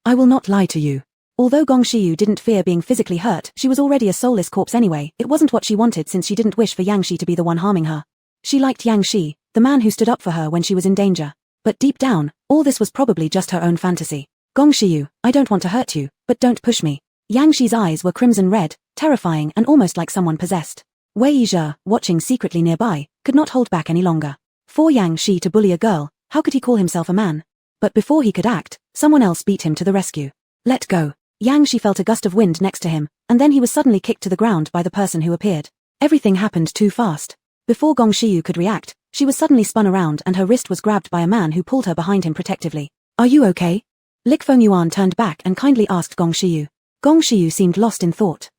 I will not lie to you. Although Gong Xiu didn't fear being physically hurt, she was already a soulless corpse anyway. It wasn't what she wanted since she didn't wish for Yang Shi to be the one harming her. She liked Yang Shi, the man who stood up for her when she was in danger. But deep down, all this was probably just her own fantasy. Gong Xiu, I don't want to hurt you, but don't push me. Yang Shi's eyes were crimson red, terrifying and almost like someone possessed. Wei Yizhe, watching secretly nearby, could not hold back any longer. For Yang Shi to bully a girl, how could he call himself a man? But before he could act, someone else beat him to the rescue. Let go. Yang Shi felt a gust of wind next to him, and then he was suddenly kicked to the ground by the person who appeared. Everything happened too fast. Before Gong Xiu could react, she was suddenly spun around and her wrist was grabbed by a man who pulled her behind him protectively. Are you okay? Lik Fengyuan turned back and kindly asked Gong Xiu. Gong Xiu seemed lost in thought.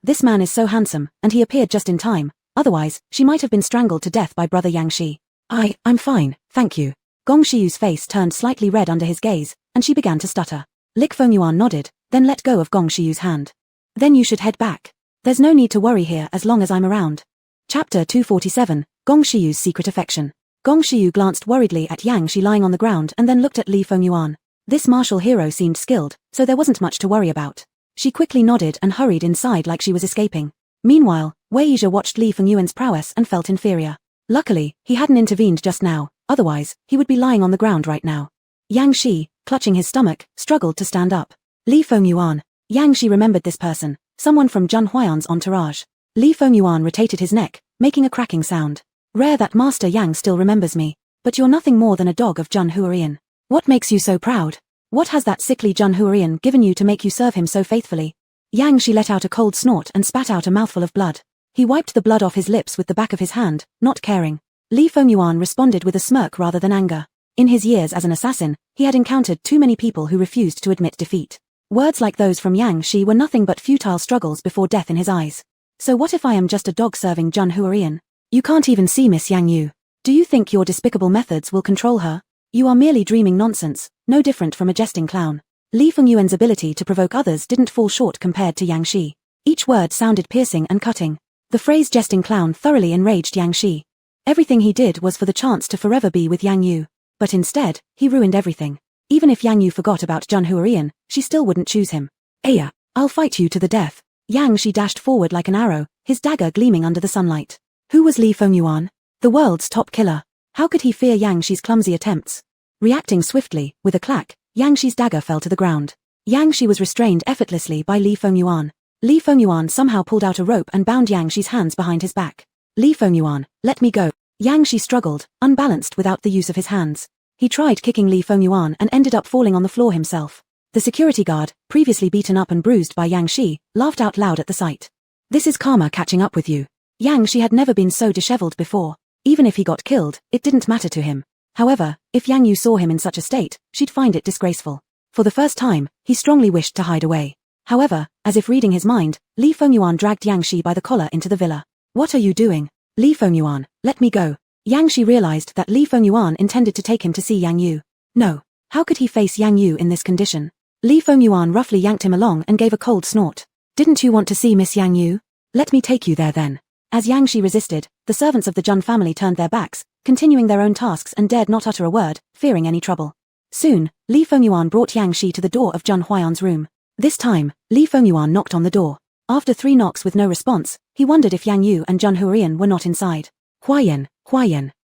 This man is so handsome, and he appeared just in time, otherwise, she might have been strangled to death by brother Yang Shi. I'm fine, thank you. Gong Xiu's face turned slightly red under his gaze, and she began to stutter. Lik Fengyuan nodded, then let go of Gong Xiu's hand. Then you should head back. There's no need to worry here as long as I'm around. Chapter 247, Gong Xiu's Secret Affection. Gong Xiu glanced worriedly at Yang Shi lying on the ground and then looked at Li Fengyuan. This martial hero seemed skilled, so there wasn't much to worry about. She quickly nodded and hurried inside like she was escaping. Meanwhile, Wei Yizhe watched Li Fengyuan's prowess and felt inferior. Luckily, he hadn't intervened just now, otherwise, he would be lying on the ground right now. Yang Shi, clutching his stomach, struggled to stand up. Li Fengyuan. Yang Shi remembered this person, someone from Zhun Huayan's entourage. Li Fengyuan rotated his neck, making a cracking sound. Rare that Master Yang still remembers me, but you're nothing more than a dog of Zhun Huayan. What makes you so proud? What has that sickly Zhun Huayan given you to make you serve him so faithfully? Yang Shi let out a cold snort and spat out a mouthful of blood. He wiped the blood off his lips with the back of his hand, not caring. Li Fengyuan responded with a smirk rather than anger. In his years as an assassin, he had encountered too many people who refused to admit defeat. Words like those from Yang Shi were nothing but futile struggles before death in his eyes. So what if I am just a dog serving Zhun Huayan? You can't even see Miss Yang Yu. Do you think your despicable methods will control her? You are merely dreaming nonsense, no different from a jesting clown. Li Fengyuan's ability to provoke others didn't fall short compared to Yang Shi. Each word sounded piercing and cutting. The phrase jesting clown thoroughly enraged Yang Shi. Everything he did was for the chance to forever be with Yang Yu. But instead, he ruined everything. Even if Yang Yu forgot about Zhun Huayan, she still wouldn't choose him. Aya, I'll fight you to the death. Yang Shi dashed forward like an arrow, his dagger gleaming under the sunlight. Who was Li Fengyuan? The world's top killer. How could he fear Yang Shi's clumsy attempts? Reacting swiftly, with a clack, Yang Shi's dagger fell to the ground. Yang Shi was restrained effortlessly by Li Fengyuan. Li Fengyuan somehow pulled out a rope and bound Yang Shi's hands behind his back. Li Fengyuan, let me go. Yang Shi struggled, unbalanced without the use of his hands. He tried kicking Li Fengyuan and ended up falling on the floor himself. The security guard, previously beaten up and bruised by Yang Shi, laughed out loud at the sight. This is karma catching up with you. Yang Shi had never been so disheveled before. Even if he got killed, it didn't matter to him. However, if Yang Yu saw him in such a state, she'd find it disgraceful. For the first time, he strongly wished to hide away. However, as if reading his mind, Li Fengyuan dragged Yang Shi by the collar into the villa. What are you doing? Li Fengyuan, let me go. Yang Shi realized that Li Fengyuan intended to take him to see Yang Yu. No. How could he face Yang Yu in this condition? Li Fengyuan roughly yanked him along and gave a cold snort. Didn't you want to see Miss Yang Yu? Let me take you there then. As Yang Shi resisted, the servants of the Zhun family turned their backs, continuing their own tasks and dared not utter a word, fearing any trouble. Soon, Li Fengyuan brought Yang Shi to the door of Zhun Huayan's room. This time, Li Fengyuan knocked on the door. After 3 knocks with no response, he wondered if Yang Yu and Zhun Huayan were not inside. Huayan.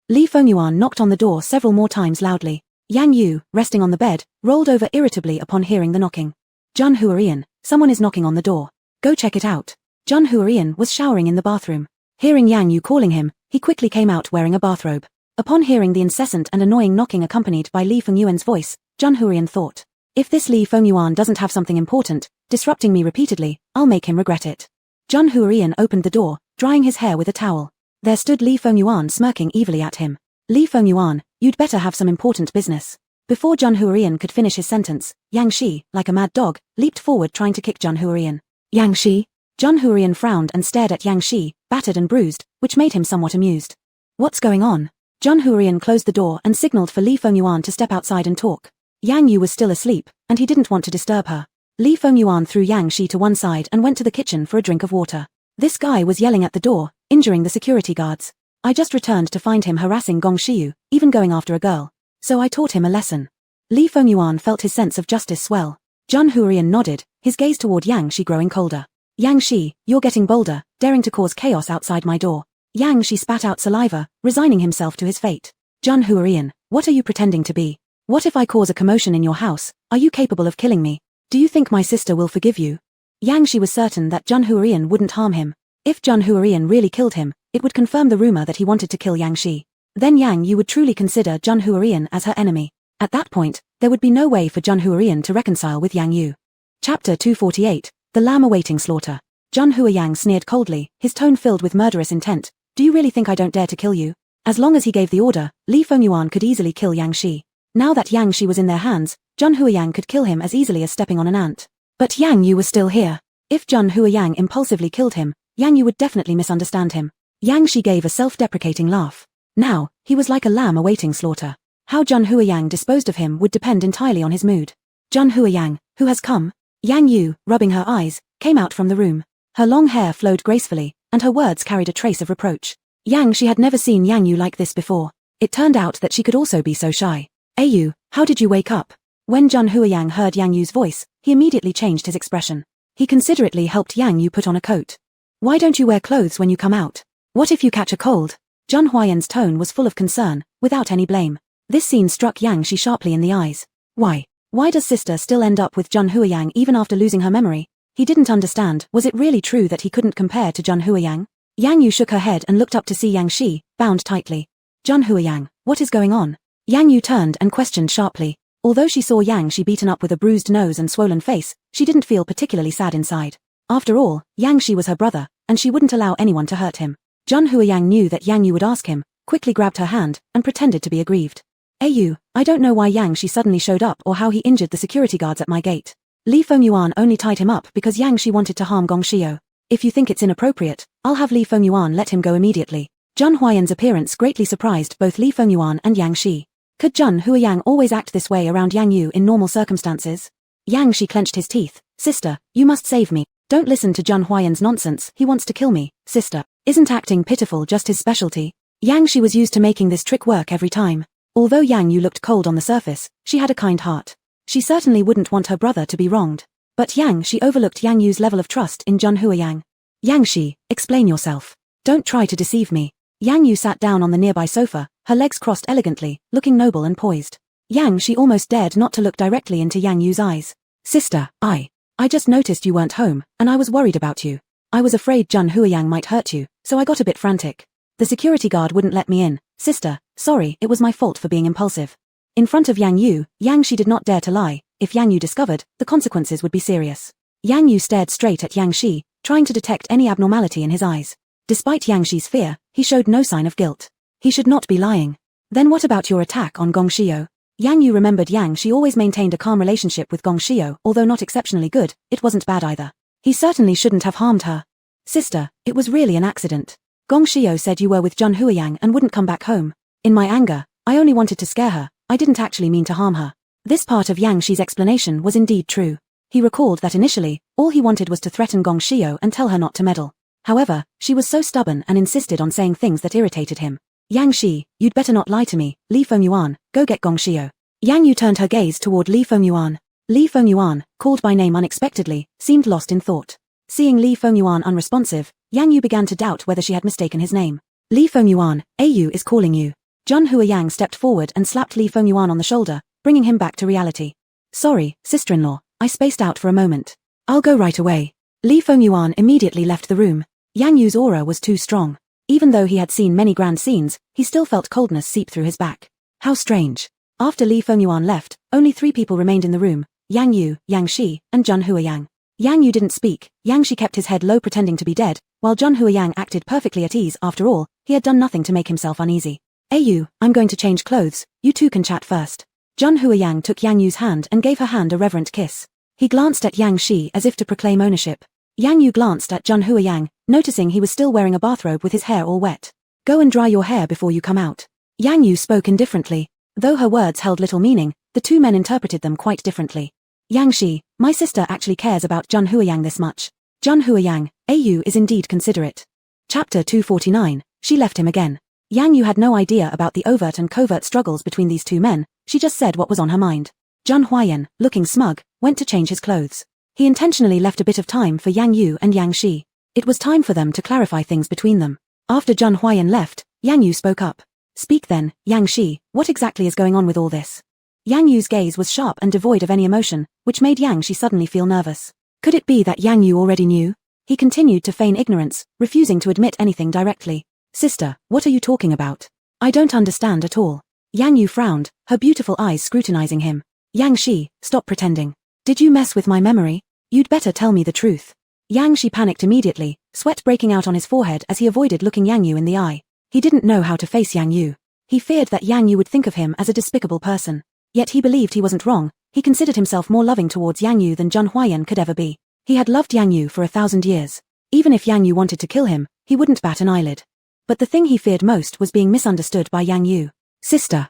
Li Fengyuan knocked on the door several more times loudly. Yang Yu, resting on the bed, rolled over irritably upon hearing the knocking. Zhun Huayan, someone is knocking on the door. Go check it out. Zhun Huayan was showering in the bathroom. Hearing Yang Yu calling him, he quickly came out wearing a bathrobe. Upon hearing the incessant and annoying knocking accompanied by Li Fengyuan's voice, Jun Huiyan thought. If this Li Fengyuan doesn't have something important, disrupting me repeatedly, I'll make him regret it. Jun Huiyan opened the door, drying his hair with a towel. There stood Li Fengyuan smirking evilly at him. Li Fengyuan, you'd better have some important business. Before Jun Huiyan could finish his sentence, Yang Shi, like a mad dog, leaped forward trying to kick Jun Huiyan. Yang Shi? Jun Huiyan frowned and stared at Yang Shi, battered and bruised, which made him somewhat amused. What's going on? Jun Huiyan closed the door and signaled for Li Fengyuan to step outside and talk. Yang Yu was still asleep, and he didn't want to disturb her. Li Fengyuan threw Yang Shi to one side and went to the kitchen for a drink of water. This guy was yelling at the door, injuring the security guards. I just returned to find him harassing Gong Shiyu, even going after a girl. So I taught him a lesson. Li Fengyuan felt his sense of justice swell. Jun Huiyan nodded, his gaze toward Yang Shi growing colder. Yang Shi, you're getting bolder, daring to cause chaos outside my door. Yang Shi spat out saliva, resigning himself to his fate. Jun Huiyan, what are you pretending to be? What if I cause a commotion in your house? Are you capable of killing me? Do you think my sister will forgive you? Yang Shi was certain that Jun Huiyan wouldn't harm him. If Jun Huiyan really killed him, it would confirm the rumor that he wanted to kill Yang Shi. Then Yang Yu would truly consider Jun Huiyan as her enemy. At that point, there would be no way for Jun Huiyan to reconcile with Yang Yu. Chapter 248, The Lamb Awaiting Slaughter. Jun Huiyan sneered coldly, his tone filled with murderous intent. Do you really think I don't dare to kill you? As long as he gave the order, Li Fengyuan could easily kill Yang Shi. Now that Yang Shi was in their hands, Jun Huiyan could kill him as easily as stepping on an ant. But Yang Yu was still here. If Jun Huiyan impulsively killed him, Yang Yu would definitely misunderstand him. Yang Shi gave a self-deprecating laugh. Now, he was like a lamb awaiting slaughter. How Jun Huiyan disposed of him would depend entirely on his mood. Jun Huiyan, who has come? Yang Yu, rubbing her eyes, came out from the room. Her long hair flowed gracefully, and her words carried a trace of reproach. Yang Shi had never seen Yang Yu like this before. It turned out that she could also be so shy. Yu, how did you wake up? When Jun Huiyan heard Yang Yu's voice, he immediately changed his expression. He considerately helped Yang Yu put on a coat. Why don't you wear clothes when you come out? What if you catch a cold? Jun Huiyan's tone was full of concern, without any blame. This scene struck Yang Shi sharply in the eyes. Why? Why does sister still end up with Jun Huiyan even after losing her memory? He didn't understand, was it really true that he couldn't compare to Jun Huiyan? Yang Yu shook her head and looked up to see Yang Shi, bound tightly. Jun Huiyan, what is going on? Yang Yu turned and questioned sharply. Although she saw Yang Shi beaten up with a bruised nose and swollen face, she didn't feel particularly sad inside. After all, Yang Shi was her brother, and she wouldn't allow anyone to hurt him. Jun Huiyan knew that Yang Yu would ask him, quickly grabbed her hand, and pretended to be aggrieved. Yu, I don't know why Yang Shi suddenly showed up or how he injured the security guards at my gate. Li Fengyuan only tied him up because Yang Shi wanted to harm Gong Xiu. If you think it's inappropriate, I'll have Li Fengyuan let him go immediately. Jun Huiyan's appearance greatly surprised both Li Fengyuan and Yang Shi. Could Jun Huiyan always act this way around Yang Yu in normal circumstances? Yang Shi clenched his teeth. Sister, you must save me. Don't listen to Jun Huiyan's nonsense, he wants to kill me, sister. Isn't acting pitiful just his specialty? Yang Shi was used to making this trick work every time. Although Yang Yu looked cold on the surface, she had a kind heart. She certainly wouldn't want her brother to be wronged. But Yang Shi overlooked Yang Yu's level of trust in Jun Huiyan. Yang Shi, explain yourself. Don't try to deceive me. Yang Yu sat down on the nearby sofa, her legs crossed elegantly, looking noble and poised. Yang Shi almost dared not to look directly into Yang Yu's eyes. Sister, I just noticed you weren't home, and I was worried about you. I was afraid Jun Huiyan might hurt you, so I got a bit frantic. The security guard wouldn't let me in. Sister, sorry, it was my fault for being impulsive. In front of Yang Yu, Yang Shi did not dare to lie. If Yang Yu discovered, the consequences would be serious. Yang Yu stared straight at Yang Shi, trying to detect any abnormality in his eyes. Despite Yang Shi's fear, he showed no sign of guilt. He should not be lying. Then what about your attack on Gong Xiu? Yang Yu remembered Yang Shi always maintained a calm relationship with Gong Xiu, although not exceptionally good, it wasn't bad either. He certainly shouldn't have harmed her. Sister, it was really an accident. Gong Xiu said you were with Jun Huiyan and wouldn't come back home. In my anger, I only wanted to scare her, I didn't actually mean to harm her. This part of Yang Shi's explanation was indeed true. He recalled that initially, all he wanted was to threaten Gong Xiu and tell her not to meddle. However, she was so stubborn and insisted on saying things that irritated him. Yang Shi, you'd better not lie to me. Li Fengyuan, go get Gong Xiu. Yang Yu turned her gaze toward Li Fengyuan. Li Fengyuan, called by name unexpectedly, seemed lost in thought. Seeing Li Fengyuan unresponsive, Yang Yu began to doubt whether she had mistaken his name. Li Fengyuan, Yu is calling you. Jun Huiyan stepped forward and slapped Li Fengyuan on the shoulder, bringing him back to reality. Sorry, sister-in-law, I spaced out for a moment. I'll go right away. Li Fengyuan immediately left the room. Yang Yu's aura was too strong. Even though he had seen many grand scenes, he still felt coldness seep through his back. How strange. After Li Fengyuan left, Only 3 people remained in the room: Yang Yu, Yang Shi, and Jun Huayang. Yang Yu didn't speak. Yang Shi kept his head low pretending to be dead, while Jun Huayang acted perfectly at ease. After all, he had done nothing to make himself uneasy. Yu, I'm going to change clothes, you two can chat first. Jun Huayang took Yang Yu's hand and gave her hand a reverent kiss. He glanced at Yang Shi as if to proclaim ownership. Yang Yu glanced at Jun Huayang, noticing he was still wearing a bathrobe with his hair all wet. Go and dry your hair before you come out. Yang Yu spoke indifferently. Though her words held little meaning, the two men interpreted them quite differently. Yang Shi, my sister actually cares about Jun Huayang this much. Jun Huayang, Yu is indeed considerate. Chapter 249, she left him again. Yang Yu had no idea about the overt and covert struggles between these two men, she just said what was on her mind. Jun Huayan, looking smug, went to change his clothes. He intentionally left a bit of time for Yang Yu and Yang Shi. It was time for them to clarify things between them. After Jun Huayan left, Yang Yu spoke up. Speak then, Yang Shi, what exactly is going on with all this? Yang Yu's gaze was sharp and devoid of any emotion, which made Yang Shi suddenly feel nervous. Could it be that Yang Yu already knew? He continued to feign ignorance, refusing to admit anything directly. Sister, what are you talking about? I don't understand at all. Yang Yu frowned, her beautiful eyes scrutinizing him. Yang Shi, stop pretending. Did you mess with my memory? You'd better tell me the truth. Yang Shi panicked immediately, sweat breaking out on his forehead as he avoided looking Yang Yu in the eye. He didn't know how to face Yang Yu. He feared that Yang Yu would think of him as a despicable person. Yet he believed he wasn't wrong. He considered himself more loving towards Yang Yu than Jun Huayan could ever be. He had loved Yang Yu for 1,000 years. Even if Yang Yu wanted to kill him, he wouldn't bat an eyelid. But the thing he feared most was being misunderstood by Yang Yu. Sister,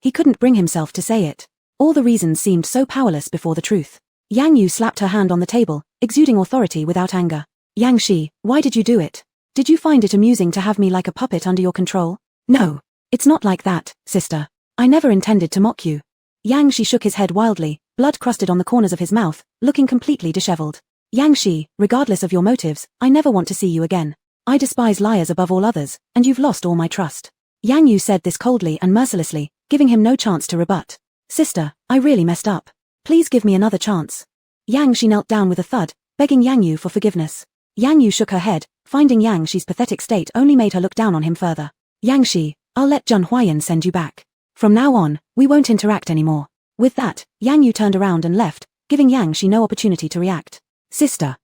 He couldn't bring himself to say it. All the reasons seemed so powerless before the truth. Yang Yu slapped her hand on the table, exuding authority without anger. Yang Shi, why did you do it? Did you find it amusing to have me like a puppet under your control? No. It's not like that, sister. I never intended to mock you. Yang Shi shook his head wildly, blood crusted on the corners of his mouth, looking completely disheveled. Yang Shi, regardless of your motives, I never want to see you again. I despise liars above all others, and you've lost all my trust. Yang Yu said this coldly and mercilessly, giving him no chance to rebut. Sister, I really messed up. Please give me another chance. Yang Shi knelt down with a thud, begging Yang Yu for forgiveness. Yang Yu shook her head, finding Yang Shi's pathetic state only made her look down on him further. Yang Shi, I'll let Jun Huayan send you back. From now on, we won't interact anymore. With that, Yang Yu turned around and left, giving Yang Shi no opportunity to react. Sister.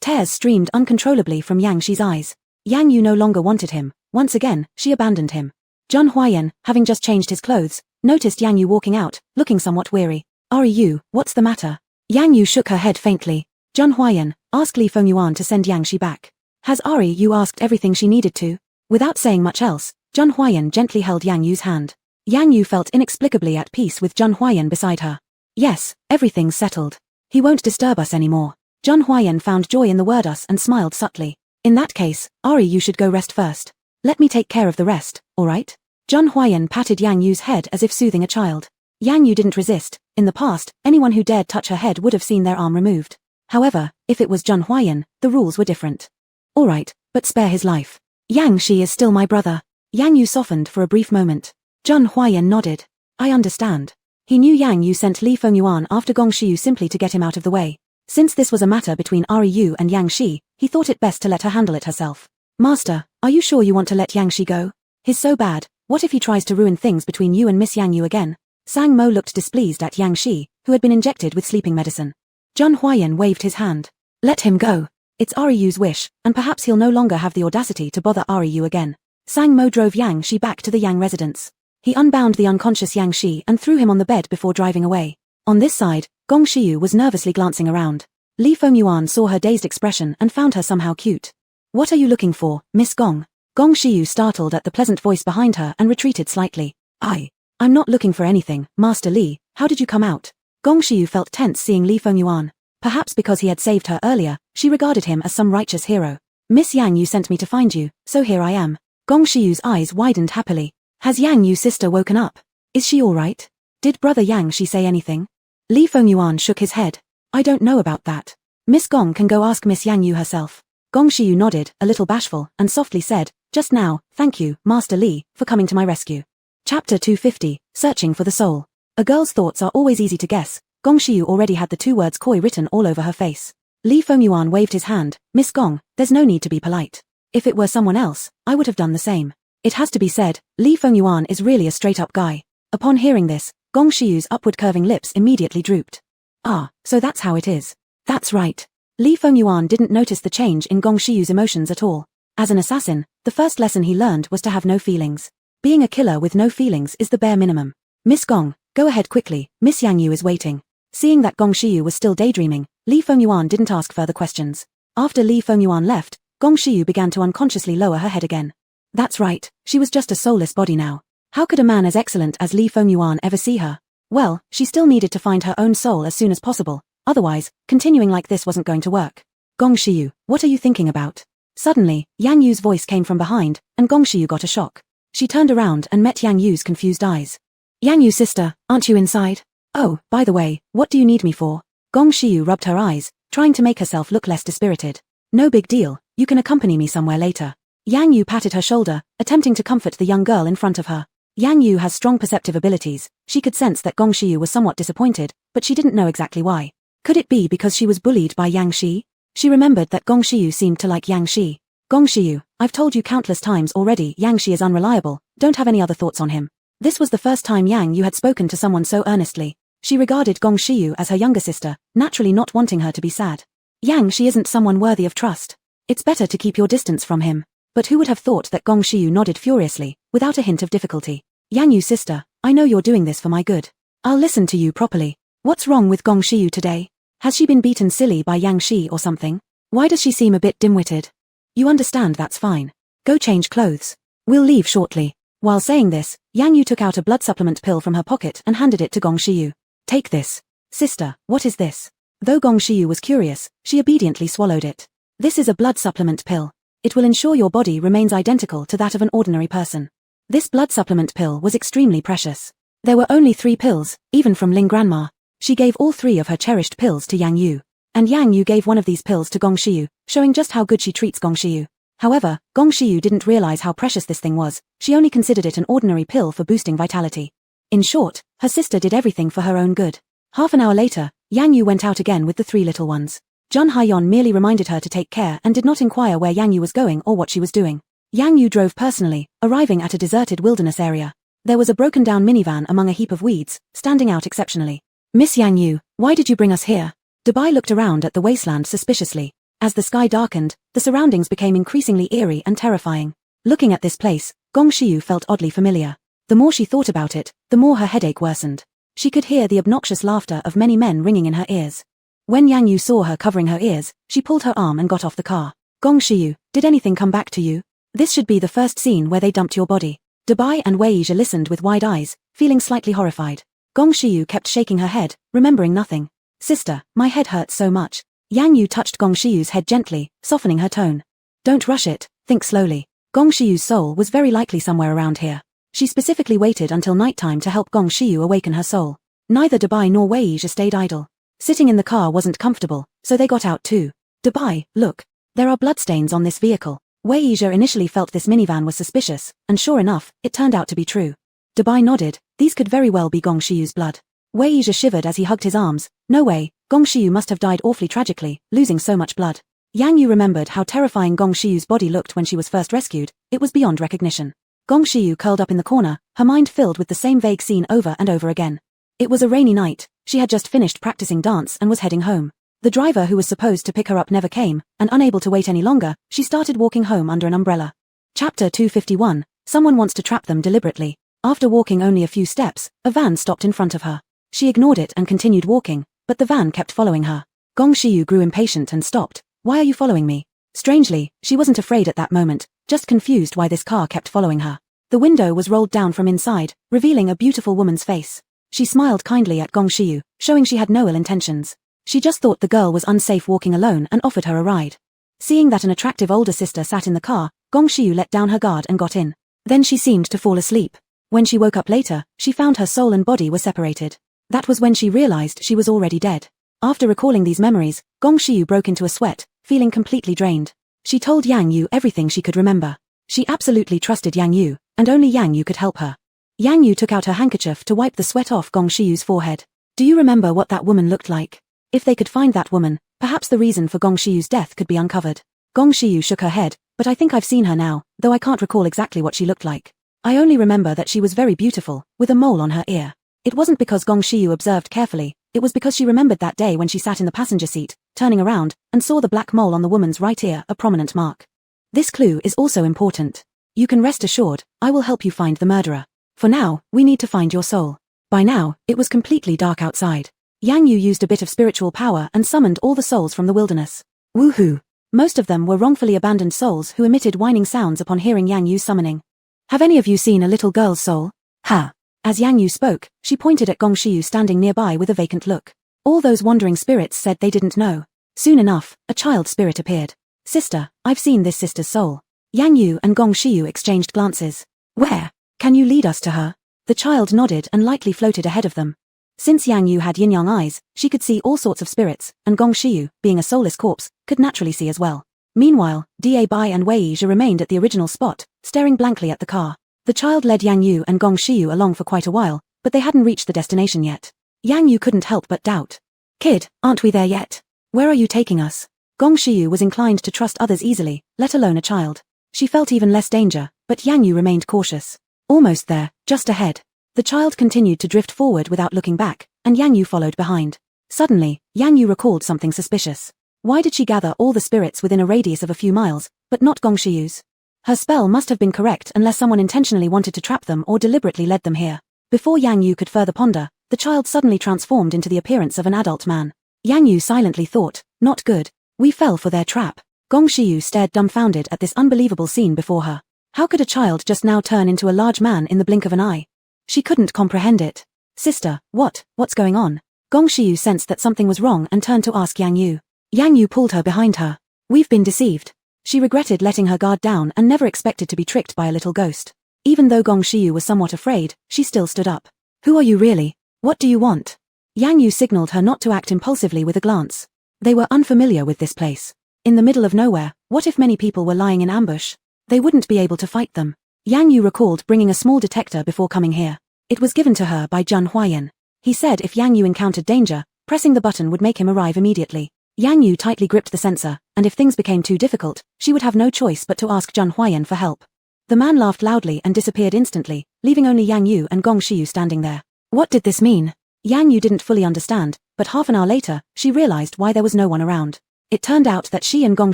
Tears streamed uncontrollably from Yang Shi's eyes. Yang Yu no longer wanted him. Once again, she abandoned him. Jun Huayan, having just changed his clothes, noticed Yang Yu walking out, looking somewhat weary. Yu, what's the matter? Yang Yu shook her head faintly. Jun Huayan, ask Li Fengyuan to send Yang Shi back. Has Yu asked everything she needed to? Without saying much else, Jun Huayan gently held Yang Yu's hand. Yang Yu felt inexplicably at peace with Jun Huayan beside her. Yes, everything's settled. He won't disturb us anymore. Jun Huayan found joy in the word us and smiled subtly. In that case, you should go rest first. Let me take care of the rest, alright? Jun Huayan patted Yang Yu's head as if soothing a child. Yang Yu didn't resist. In the past, anyone who dared touch her head would have seen their arm removed. However, if it was Jun Huayan, the rules were different. Alright, but spare his life. Yang Shi is still my brother. Yang Yu softened for a brief moment. Jun Huayan nodded. I understand. He knew Yang Yu sent Li Fengyuan after Gong Shiyu simply to get him out of the way. Since this was a matter between Yu and Yang Shi, he thought it best to let her handle it herself. Master, are you sure you want to let Yang Shi go? He's so bad, what if he tries to ruin things between you and Miss Yang Yu again? Sang Mo looked displeased at Yang Shi, who had been injected with sleeping medicine. Jun Huayan waved his hand. Let him go. It's Yu's wish, and perhaps he'll no longer have the audacity to bother Yu again. Sang Mo drove Yang Shi back to the Yang residence. He unbound the unconscious Yang Shi and threw him on the bed before driving away. On this side, Gong Shiyu was nervously glancing around. Li Fengyuan saw her dazed expression and found her somehow cute. What are you looking for, Miss Gong? Gong Shiyu startled at the pleasant voice behind her and retreated slightly. I'm not looking for anything, Master Li, how did you come out? Gong Shiyu felt tense seeing Li Fengyuan. Perhaps because he had saved her earlier, she regarded him as some righteous hero. Miss Yang Yu sent me to find you, so here I am. Gong Shiyu's eyes widened happily. Has Yang Yu's sister woken up? Is she alright? Did brother Yang Shi say anything? Li Fengyuan shook his head. I don't know about that. Miss Gong can go ask Miss Yang Yu herself. Gong Shiyu nodded, a little bashful, and softly said, just now, thank you, Master Li, for coming to my rescue. Chapter 250, Searching for the Soul. A girl's thoughts are always easy to guess. Gong Shiyu already had the 2 words koi written all over her face. Li Fengyuan waved his hand. Miss Gong, there's no need to be polite. If it were someone else, I would have done the same. It has to be said, Li Fengyuan is really a straight-up guy. Upon hearing this, Gong Shiyu's upward curving lips immediately drooped. Ah, so that's how it is. That's right. Li Fengyuan didn't notice the change in Gong Shiyu's emotions at all. As an assassin, the first lesson he learned was to have no feelings. Being a killer with no feelings is the bare minimum. Miss Gong, go ahead quickly, Miss Yang Yu is waiting. Seeing that Gong Shiyu was still daydreaming, Li Fengyuan didn't ask further questions. After Li Fengyuan left, Gong Shiyu began to unconsciously lower her head again. That's right, she was just a soulless body now. How could a man as excellent as Li Fengyuan ever see her? Well, she still needed to find her own soul as soon as possible, otherwise, continuing like this wasn't going to work. Gong Shiyu, what are you thinking about? Suddenly, Yang Yu's voice came from behind, and Gong Shiyu got a shock. She turned around and met Yang Yu's confused eyes. Yang Yu sister, aren't you inside? Oh, by the way, what do you need me for? Gong Shiyu rubbed her eyes, trying to make herself look less dispirited. No big deal, you can accompany me somewhere later. Yang Yu patted her shoulder, attempting to comfort the young girl in front of her. Yang Yu has strong perceptive abilities. She could sense that Gong Shiyu was somewhat disappointed, but she didn't know exactly why. Could it be because she was bullied by Yang Shi? She remembered that Gong Shiyu seemed to like Yang Shi. Gong Shiyu, I've told you countless times already Yang Shi is unreliable, don't have any other thoughts on him. This was the first time Yang Yu had spoken to someone so earnestly. She regarded Gong Shiyu as her younger sister, naturally not wanting her to be sad. Yang Shi isn't someone worthy of trust. It's better to keep your distance from him. But who would have thought that Gong Shiyu nodded furiously, without a hint of difficulty. Yang Yu sister, I know you're doing this for my good. I'll listen to you properly. What's wrong with Gong Shiyu today? Has she been beaten silly by Yang Shi or something? Why does she seem a bit dim-witted? You understand, that's fine. Go change clothes. We'll leave shortly. While saying this, Yang Yu took out a blood supplement pill from her pocket and handed it to Gong Shiyu. Take this. Sister, what is this? Though Gong Shiyu was curious, she obediently swallowed it. This is a blood supplement pill. It will ensure your body remains identical to that of an ordinary person. This blood supplement pill was extremely precious. There were only 3 pills, even from Ling Grandma. She gave all 3 of her cherished pills to Yang Yu. And Yang Yu gave one of these pills to Gong Shiyu, showing just how good she treats Gong Shiyu. However, Gong Shiyu didn't realize how precious this thing was. She only considered it an ordinary pill for boosting vitality. In short, her sister did everything for her own good. Half an hour later, Yang Yu went out again with the 3 little ones. Jun Haiyan merely reminded her to take care and did not inquire where Yang Yu was going or what she was doing. Yang Yu drove personally, arriving at a deserted wilderness area. There was a broken-down minivan among a heap of weeds, standing out exceptionally. Miss Yang Yu, why did you bring us here? Dubai looked around at the wasteland suspiciously. As the sky darkened, the surroundings became increasingly eerie and terrifying. Looking at this place, Gong Shiyu felt oddly familiar. The more she thought about it, the more her headache worsened. She could hear the obnoxious laughter of many men ringing in her ears. When Yang Yu saw her covering her ears, she pulled her arm and got off the car. Gong Shiyu, did anything come back to you? This should be the first scene where they dumped your body. Dubai and Wei Yizha listened with wide eyes, feeling slightly horrified. Gong Shiyu kept shaking her head, remembering nothing. Sister, my head hurts so much. Yang Yu touched Gong Shiyu's head gently, softening her tone. Don't rush it, think slowly. Gong Shiyu's soul was very likely somewhere around here. She specifically waited until nighttime to help Gong Shiyu awaken her soul. Neither Dubai nor Wei Yizha stayed idle. Sitting in the car wasn't comfortable, so they got out too. Dubai, look. There are bloodstains on this vehicle. Wei Yizha initially felt this minivan was suspicious, and sure enough, it turned out to be true. Dubai nodded. These could very well be Gong Shiyu's blood. Wei Yizha shivered as he hugged his arms. No way, Gong Shiyu must have died awfully tragically, losing so much blood. Yang Yu remembered how terrifying Gong Shiyu's body looked when she was first rescued. It was beyond recognition. Gong Shiyu curled up in the corner, her mind filled with the same vague scene over and over again. It was a rainy night. She had just finished practicing dance and was heading home. The driver who was supposed to pick her up never came, and unable to wait any longer, she started walking home under an umbrella. Chapter 251, Someone Wants to Trap Them Deliberately. After walking only a few steps, a van stopped in front of her. She ignored it and continued walking, but the van kept following her. Gong Shiyu grew impatient and stopped. Why are you following me? Strangely, she wasn't afraid at that moment, just confused why this car kept following her. The window was rolled down from inside, revealing a beautiful woman's face. She smiled kindly at Gong Shiyu, showing she had no ill intentions. She just thought the girl was unsafe walking alone and offered her a ride. Seeing that an attractive older sister sat in the car, Gong Shiyu let down her guard and got in. Then she seemed to fall asleep. When she woke up later, she found her soul and body were separated. That was when she realized she was already dead. After recalling these memories, Gong Shiyu broke into a sweat, feeling completely drained. She told Yang Yu everything she could remember. She absolutely trusted Yang Yu, and only Yang Yu could help her. Yang Yu took out her handkerchief to wipe the sweat off Gong Shiyu's forehead. Do you remember what that woman looked like? If they could find that woman, perhaps the reason for Gong Shiyu's death could be uncovered. Gong Shiyu shook her head, but I think I've seen her now, though I can't recall exactly what she looked like. I only remember that she was very beautiful, with a mole on her ear. It wasn't because Gong Xiu observed carefully, it was because she remembered that day when she sat in the passenger seat, turning around, and saw the black mole on the woman's right ear, a prominent mark. This clue is also important. You can rest assured, I will help you find the murderer. For now, we need to find your soul. By now, it was completely dark outside. Yang Yu used a bit of spiritual power and summoned all the souls from the wilderness. Woohoo! Most of them were wrongfully abandoned souls who emitted whining sounds upon hearing Yang Yu's summoning. Have any of you seen a little girl's soul? Ha! As Yang Yu spoke, she pointed at Gong Xiu standing nearby with a vacant look. All those wandering spirits said they didn't know. Soon enough, a child spirit appeared. Sister, I've seen this sister's soul. Yang Yu and Gong Xiu exchanged glances. Where? Can you lead us to her? The child nodded and lightly floated ahead of them. Since Yang Yu had yin-yang eyes, she could see all sorts of spirits, and Gong Xiu, being a soulless corpse, could naturally see as well. Meanwhile, Da Bai and Wei Yizhi remained at the original spot, staring blankly at the car. The child led Yang Yu and Gong Xiu along for quite a while, but they hadn't reached the destination yet. Yang Yu couldn't help but doubt. Kid, aren't we there yet? Where are you taking us? Gong Xiu was inclined to trust others easily, let alone a child. She felt even less danger, but Yang Yu remained cautious. Almost there, just ahead. The child continued to drift forward without looking back, and Yang Yu followed behind. Suddenly, Yang Yu recalled something suspicious. Why did she gather all the spirits within a radius of a few miles, but not Gong Xiu's? Her spell must have been correct unless someone intentionally wanted to trap them or deliberately led them here. Before Yang Yu could further ponder, the child suddenly transformed into the appearance of an adult man. Yang Yu silently thought, not good. We fell for their trap. Gong Xiu stared dumbfounded at this unbelievable scene before her. How could a child just now turn into a large man in the blink of an eye? She couldn't comprehend it. Sister, what's going on? Gong Xiu sensed that something was wrong and turned to ask Yang Yu. Yang Yu pulled her behind her. We've been deceived. She regretted letting her guard down and never expected to be tricked by a little ghost. Even though Gong Xiu was somewhat afraid, she still stood up. Who are you really? What do you want? Yang Yu signaled her not to act impulsively with a glance. They were unfamiliar with this place. In the middle of nowhere, what if many people were lying in ambush? They wouldn't be able to fight them. Yang Yu recalled bringing a small detector before coming here. It was given to her by Zhun Huayan. He said if Yang Yu encountered danger, pressing the button would make him arrive immediately. Yang Yu tightly gripped the sensor, and if things became too difficult, she would have no choice but to ask Zhun Huayan for help. The man laughed loudly and disappeared instantly, leaving only Yang Yu and Gong Xiu standing there. What did this mean? Yang Yu didn't fully understand, but half an hour later, she realized why there was no one around. It turned out that she and Gong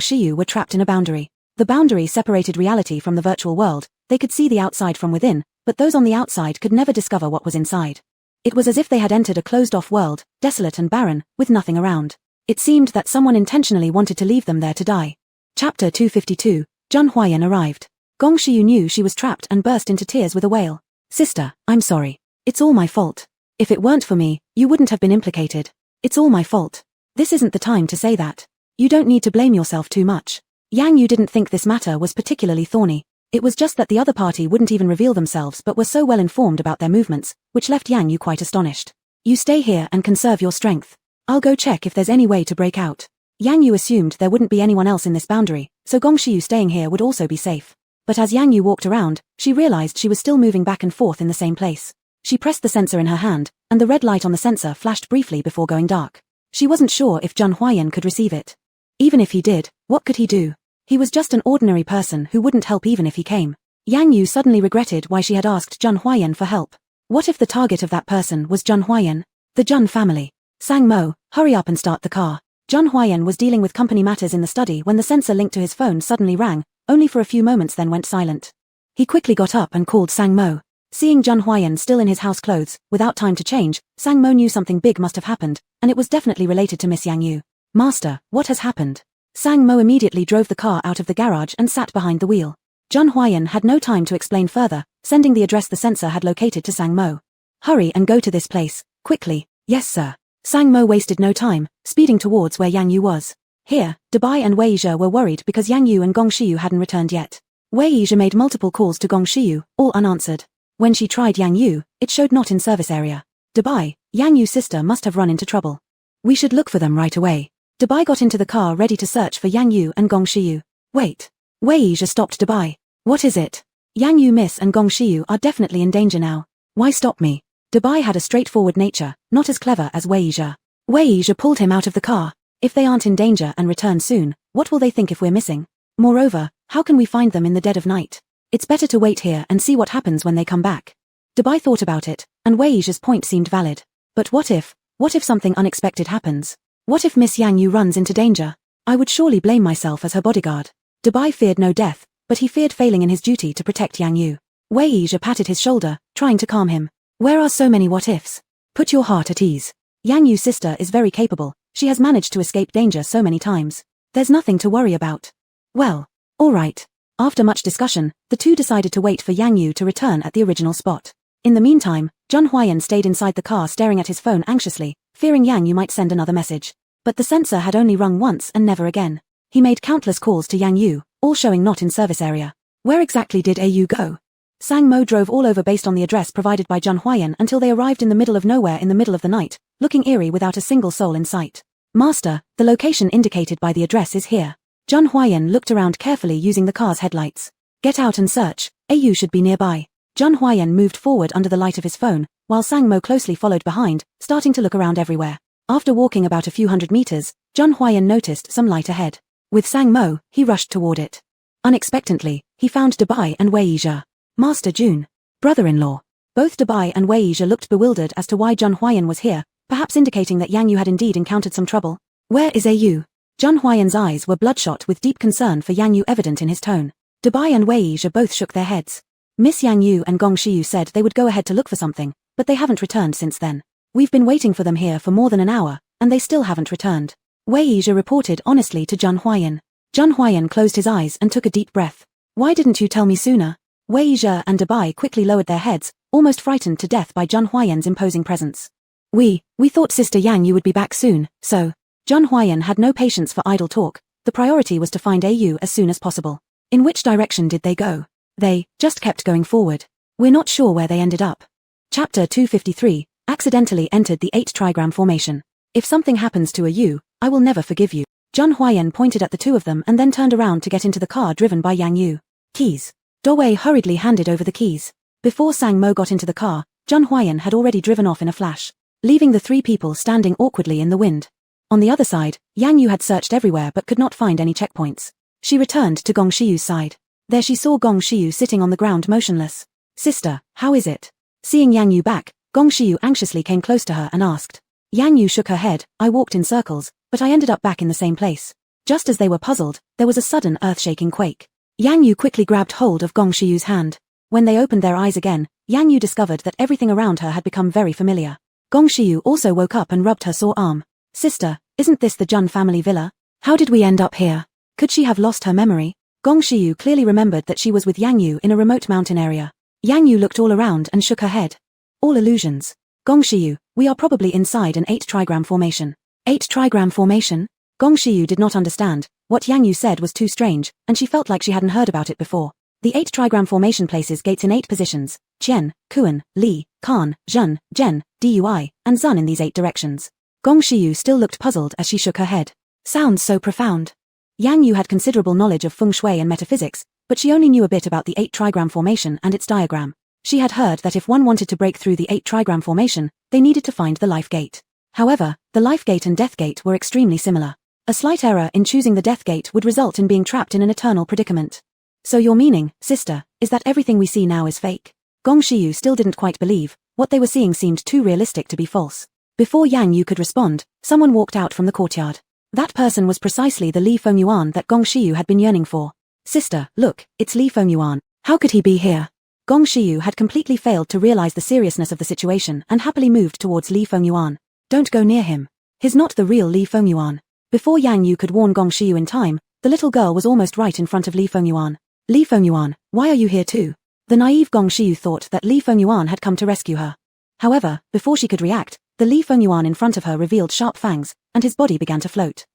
Xiu were trapped in a boundary. The boundary separated reality from the virtual world. They could see the outside from within, but those on the outside could never discover what was inside. It was as if they had entered a closed-off world, desolate and barren, with nothing around. It seemed that someone intentionally wanted to leave them there to die. Chapter 252, Zhun Huayan arrived. Gong Xiu knew she was trapped and burst into tears with a wail. Sister, I'm sorry. It's all my fault. If it weren't for me, you wouldn't have been implicated. It's all my fault. This isn't the time to say that. You don't need to blame yourself too much. Yang Yu didn't think this matter was particularly thorny. It was just that the other party wouldn't even reveal themselves but were so well informed about their movements, which left Yang Yu quite astonished. You stay here and conserve your strength. I'll go check if there's any way to break out. Yang Yu assumed there wouldn't be anyone else in this boundary, so Gong Xiu staying here would also be safe. But as Yang Yu walked around, she realized she was still moving back and forth in the same place. She pressed the sensor in her hand, and the red light on the sensor flashed briefly before going dark. She wasn't sure if Zhun Huayan could receive it. Even if he did, what could he do? He was just an ordinary person who wouldn't help even if he came. Yang Yu suddenly regretted why she had asked Zhun Huayan for help. What if the target of that person was Zhun Huayan? The Zhun family. Sang Mo, hurry up and start the car. Zhun Huayan was dealing with company matters in the study when the sensor linked to his phone suddenly rang, only for a few moments then went silent. He quickly got up and called Sang Mo. Seeing Zhun Huayan still in his house clothes, without time to change, Sang Mo knew something big must have happened, and it was definitely related to Miss Yang Yu. Master, what has happened? Sang Mo immediately drove the car out of the garage and sat behind the wheel. Zhun Huayan had no time to explain further, sending the address the sensor had located to Sang Mo. Hurry and go to this place, quickly. Yes sir. Sang Mo wasted no time, speeding towards where Yang Yu was. Here, Dabai and Wei Yizhi were worried because Yang Yu and Gong Xiu hadn't returned yet. Wei Yizhi made multiple calls to Gong Xiu, all unanswered. When she tried Yang Yu, it showed not in service area. Dabai, Yang Yu's sister must have run into trouble. We should look for them right away. Dabai got into the car ready to search for Yang Yu and Gong Xiu. Wait. Wei Yizhi stopped Dabai. What is it? Yang Yu Miss and Gong Xiu are definitely in danger now. Why stop me? Dabai had a straightforward nature, not as clever as Wei Yizhi. Wei Yizhi pulled him out of the car. If they aren't in danger and return soon, what will they think if we're missing? Moreover, how can we find them in the dead of night? It's better to wait here and see what happens when they come back. Dabai thought about it, and Wei Yi's point seemed valid. But what if something unexpected happens? What if Miss Yang Yu runs into danger? I would surely blame myself as her bodyguard. Dubai feared no death, but he feared failing in his duty to protect Yang Yu. Wei Yi patted his shoulder, trying to calm him. Where are so many what-ifs? Put your heart at ease. Yang Yu's sister is very capable. She has managed to escape danger so many times. There's nothing to worry about. Well, all right. After much discussion, the two decided to wait for Yang Yu to return at the original spot. In the meantime, Zhun Huayan stayed inside the car staring at his phone anxiously, fearing Yang Yu might send another message. But the sensor had only rung once and never again. He made countless calls to Yang Yu, all showing not in service area. Where exactly did AU go? Sang Mo drove all over based on the address provided by Zhun Huayan until they arrived in the middle of nowhere in the middle of the night, looking eerie without a single soul in sight. Master, the location indicated by the address is here. Zhun Huayan looked around carefully using the car's headlights. Get out and search. AU should be nearby. Zhun Huayan moved forward under the light of his phone, while Sang Mo closely followed behind, starting to look around everywhere. After walking about a few hundred meters, Zhun Huayan noticed some light ahead. With Sang Mo, he rushed toward it. Unexpectedly, he found Dubai and Wei Yi. Master Jun. Brother-in-law. Both Dubai and Wei Yi looked bewildered as to why Zhun Huayan was here, perhaps indicating that Yang Yu had indeed encountered some trouble. Where is AU? Zhun Huayan's eyes were bloodshot with deep concern for Yang Yu evident in his tone. Dubai and Wei Yi both shook their heads. Miss Yang Yu and Gong Shiyu said they would go ahead to look for something, but they haven't returned since then. We've been waiting for them here for more than an hour, and they still haven't returned. Wei Yi reported honestly to Zhun Huayan. Zhun Huayan closed his eyes and took a deep breath. Why didn't you tell me sooner? Wei Yi and Dubai quickly lowered their heads, almost frightened to death by Zhun Huayan's imposing presence. We thought Sister Yang Yu would be back soon, so. Zhun Huayan had no patience for idle talk. The priority was to find AU as soon as possible. In which direction did they go? They just kept going forward. We're not sure where they ended up. Chapter 253, accidentally entered the 8 trigram formation. If something happens to AU, I will never forgive you. Zhun Huayan pointed at the two of them and then turned around to get into the car driven by Yang Yu. Keys. Dowei hurriedly handed over the keys. Before Sang Mo got into the car, Zhun Huayan had already driven off in a flash, leaving the three people standing awkwardly in the wind. On the other side, Yang Yu had searched everywhere but could not find any checkpoints. She returned to Gong Shiyu's side. There she saw Gong Shiyu sitting on the ground motionless. Sister, how is it? Seeing Yang Yu back, Gong Shiyu anxiously came close to her and asked. Yang Yu shook her head. I walked in circles, but I ended up back in the same place. Just as they were puzzled, there was a sudden earth-shaking quake. Yang Yu quickly grabbed hold of Gong Shiyu's hand. When they opened their eyes again, Yang Yu discovered that everything around her had become very familiar. Gong Shiyu also woke up and rubbed her sore arm. Sister, isn't this the Zhun family villa? How did we end up here? Could she have lost her memory? Gong Shiyu clearly remembered that she was with Yang Yu in a remote mountain area. Yang Yu looked all around and shook her head. All illusions. Gong Shiyu, we are probably inside an 8 trigram formation. 8 trigram formation? Gong Shiyu did not understand. What Yang Yu said was too strange, and she felt like she hadn't heard about it before. The 8 trigram formation places gates in 8 positions: Qian, Kuan, Li, Kan, Zhen, Zhen, Dui, and Zun in these 8 directions. Gong Shiyu still looked puzzled as she shook her head. Sounds so profound. Yang Yu had considerable knowledge of feng shui and metaphysics, but she only knew a bit about the 8 trigram formation and its diagram. She had heard that if one wanted to break through the 8 trigram formation, they needed to find the life gate. However, the life gate and death gate were extremely similar. A slight error in choosing the death gate would result in being trapped in an eternal predicament. So your meaning, sister, is that everything we see now is fake? Gong Shiyu still didn't quite believe. What they were seeing seemed too realistic to be false. Before Yang Yu could respond, someone walked out from the courtyard. That person was precisely the Li Fengyuan that Gong Shiyu had been yearning for. Sister, look, it's Li Fengyuan. How could he be here? Gong Shiyu had completely failed to realize the seriousness of the situation and happily moved towards Li Fengyuan. Don't go near him. He's not the real Li Fengyuan. Before Yang Yu could warn Gong Shiyu in time, the little girl was almost right in front of Li Fengyuan. Li Fengyuan, why are you here too? The naive Gong Shiyu thought that Li Fengyuan had come to rescue her. However, before she could react, the Li Fengyuan in front of her revealed sharp fangs, and his body began to float.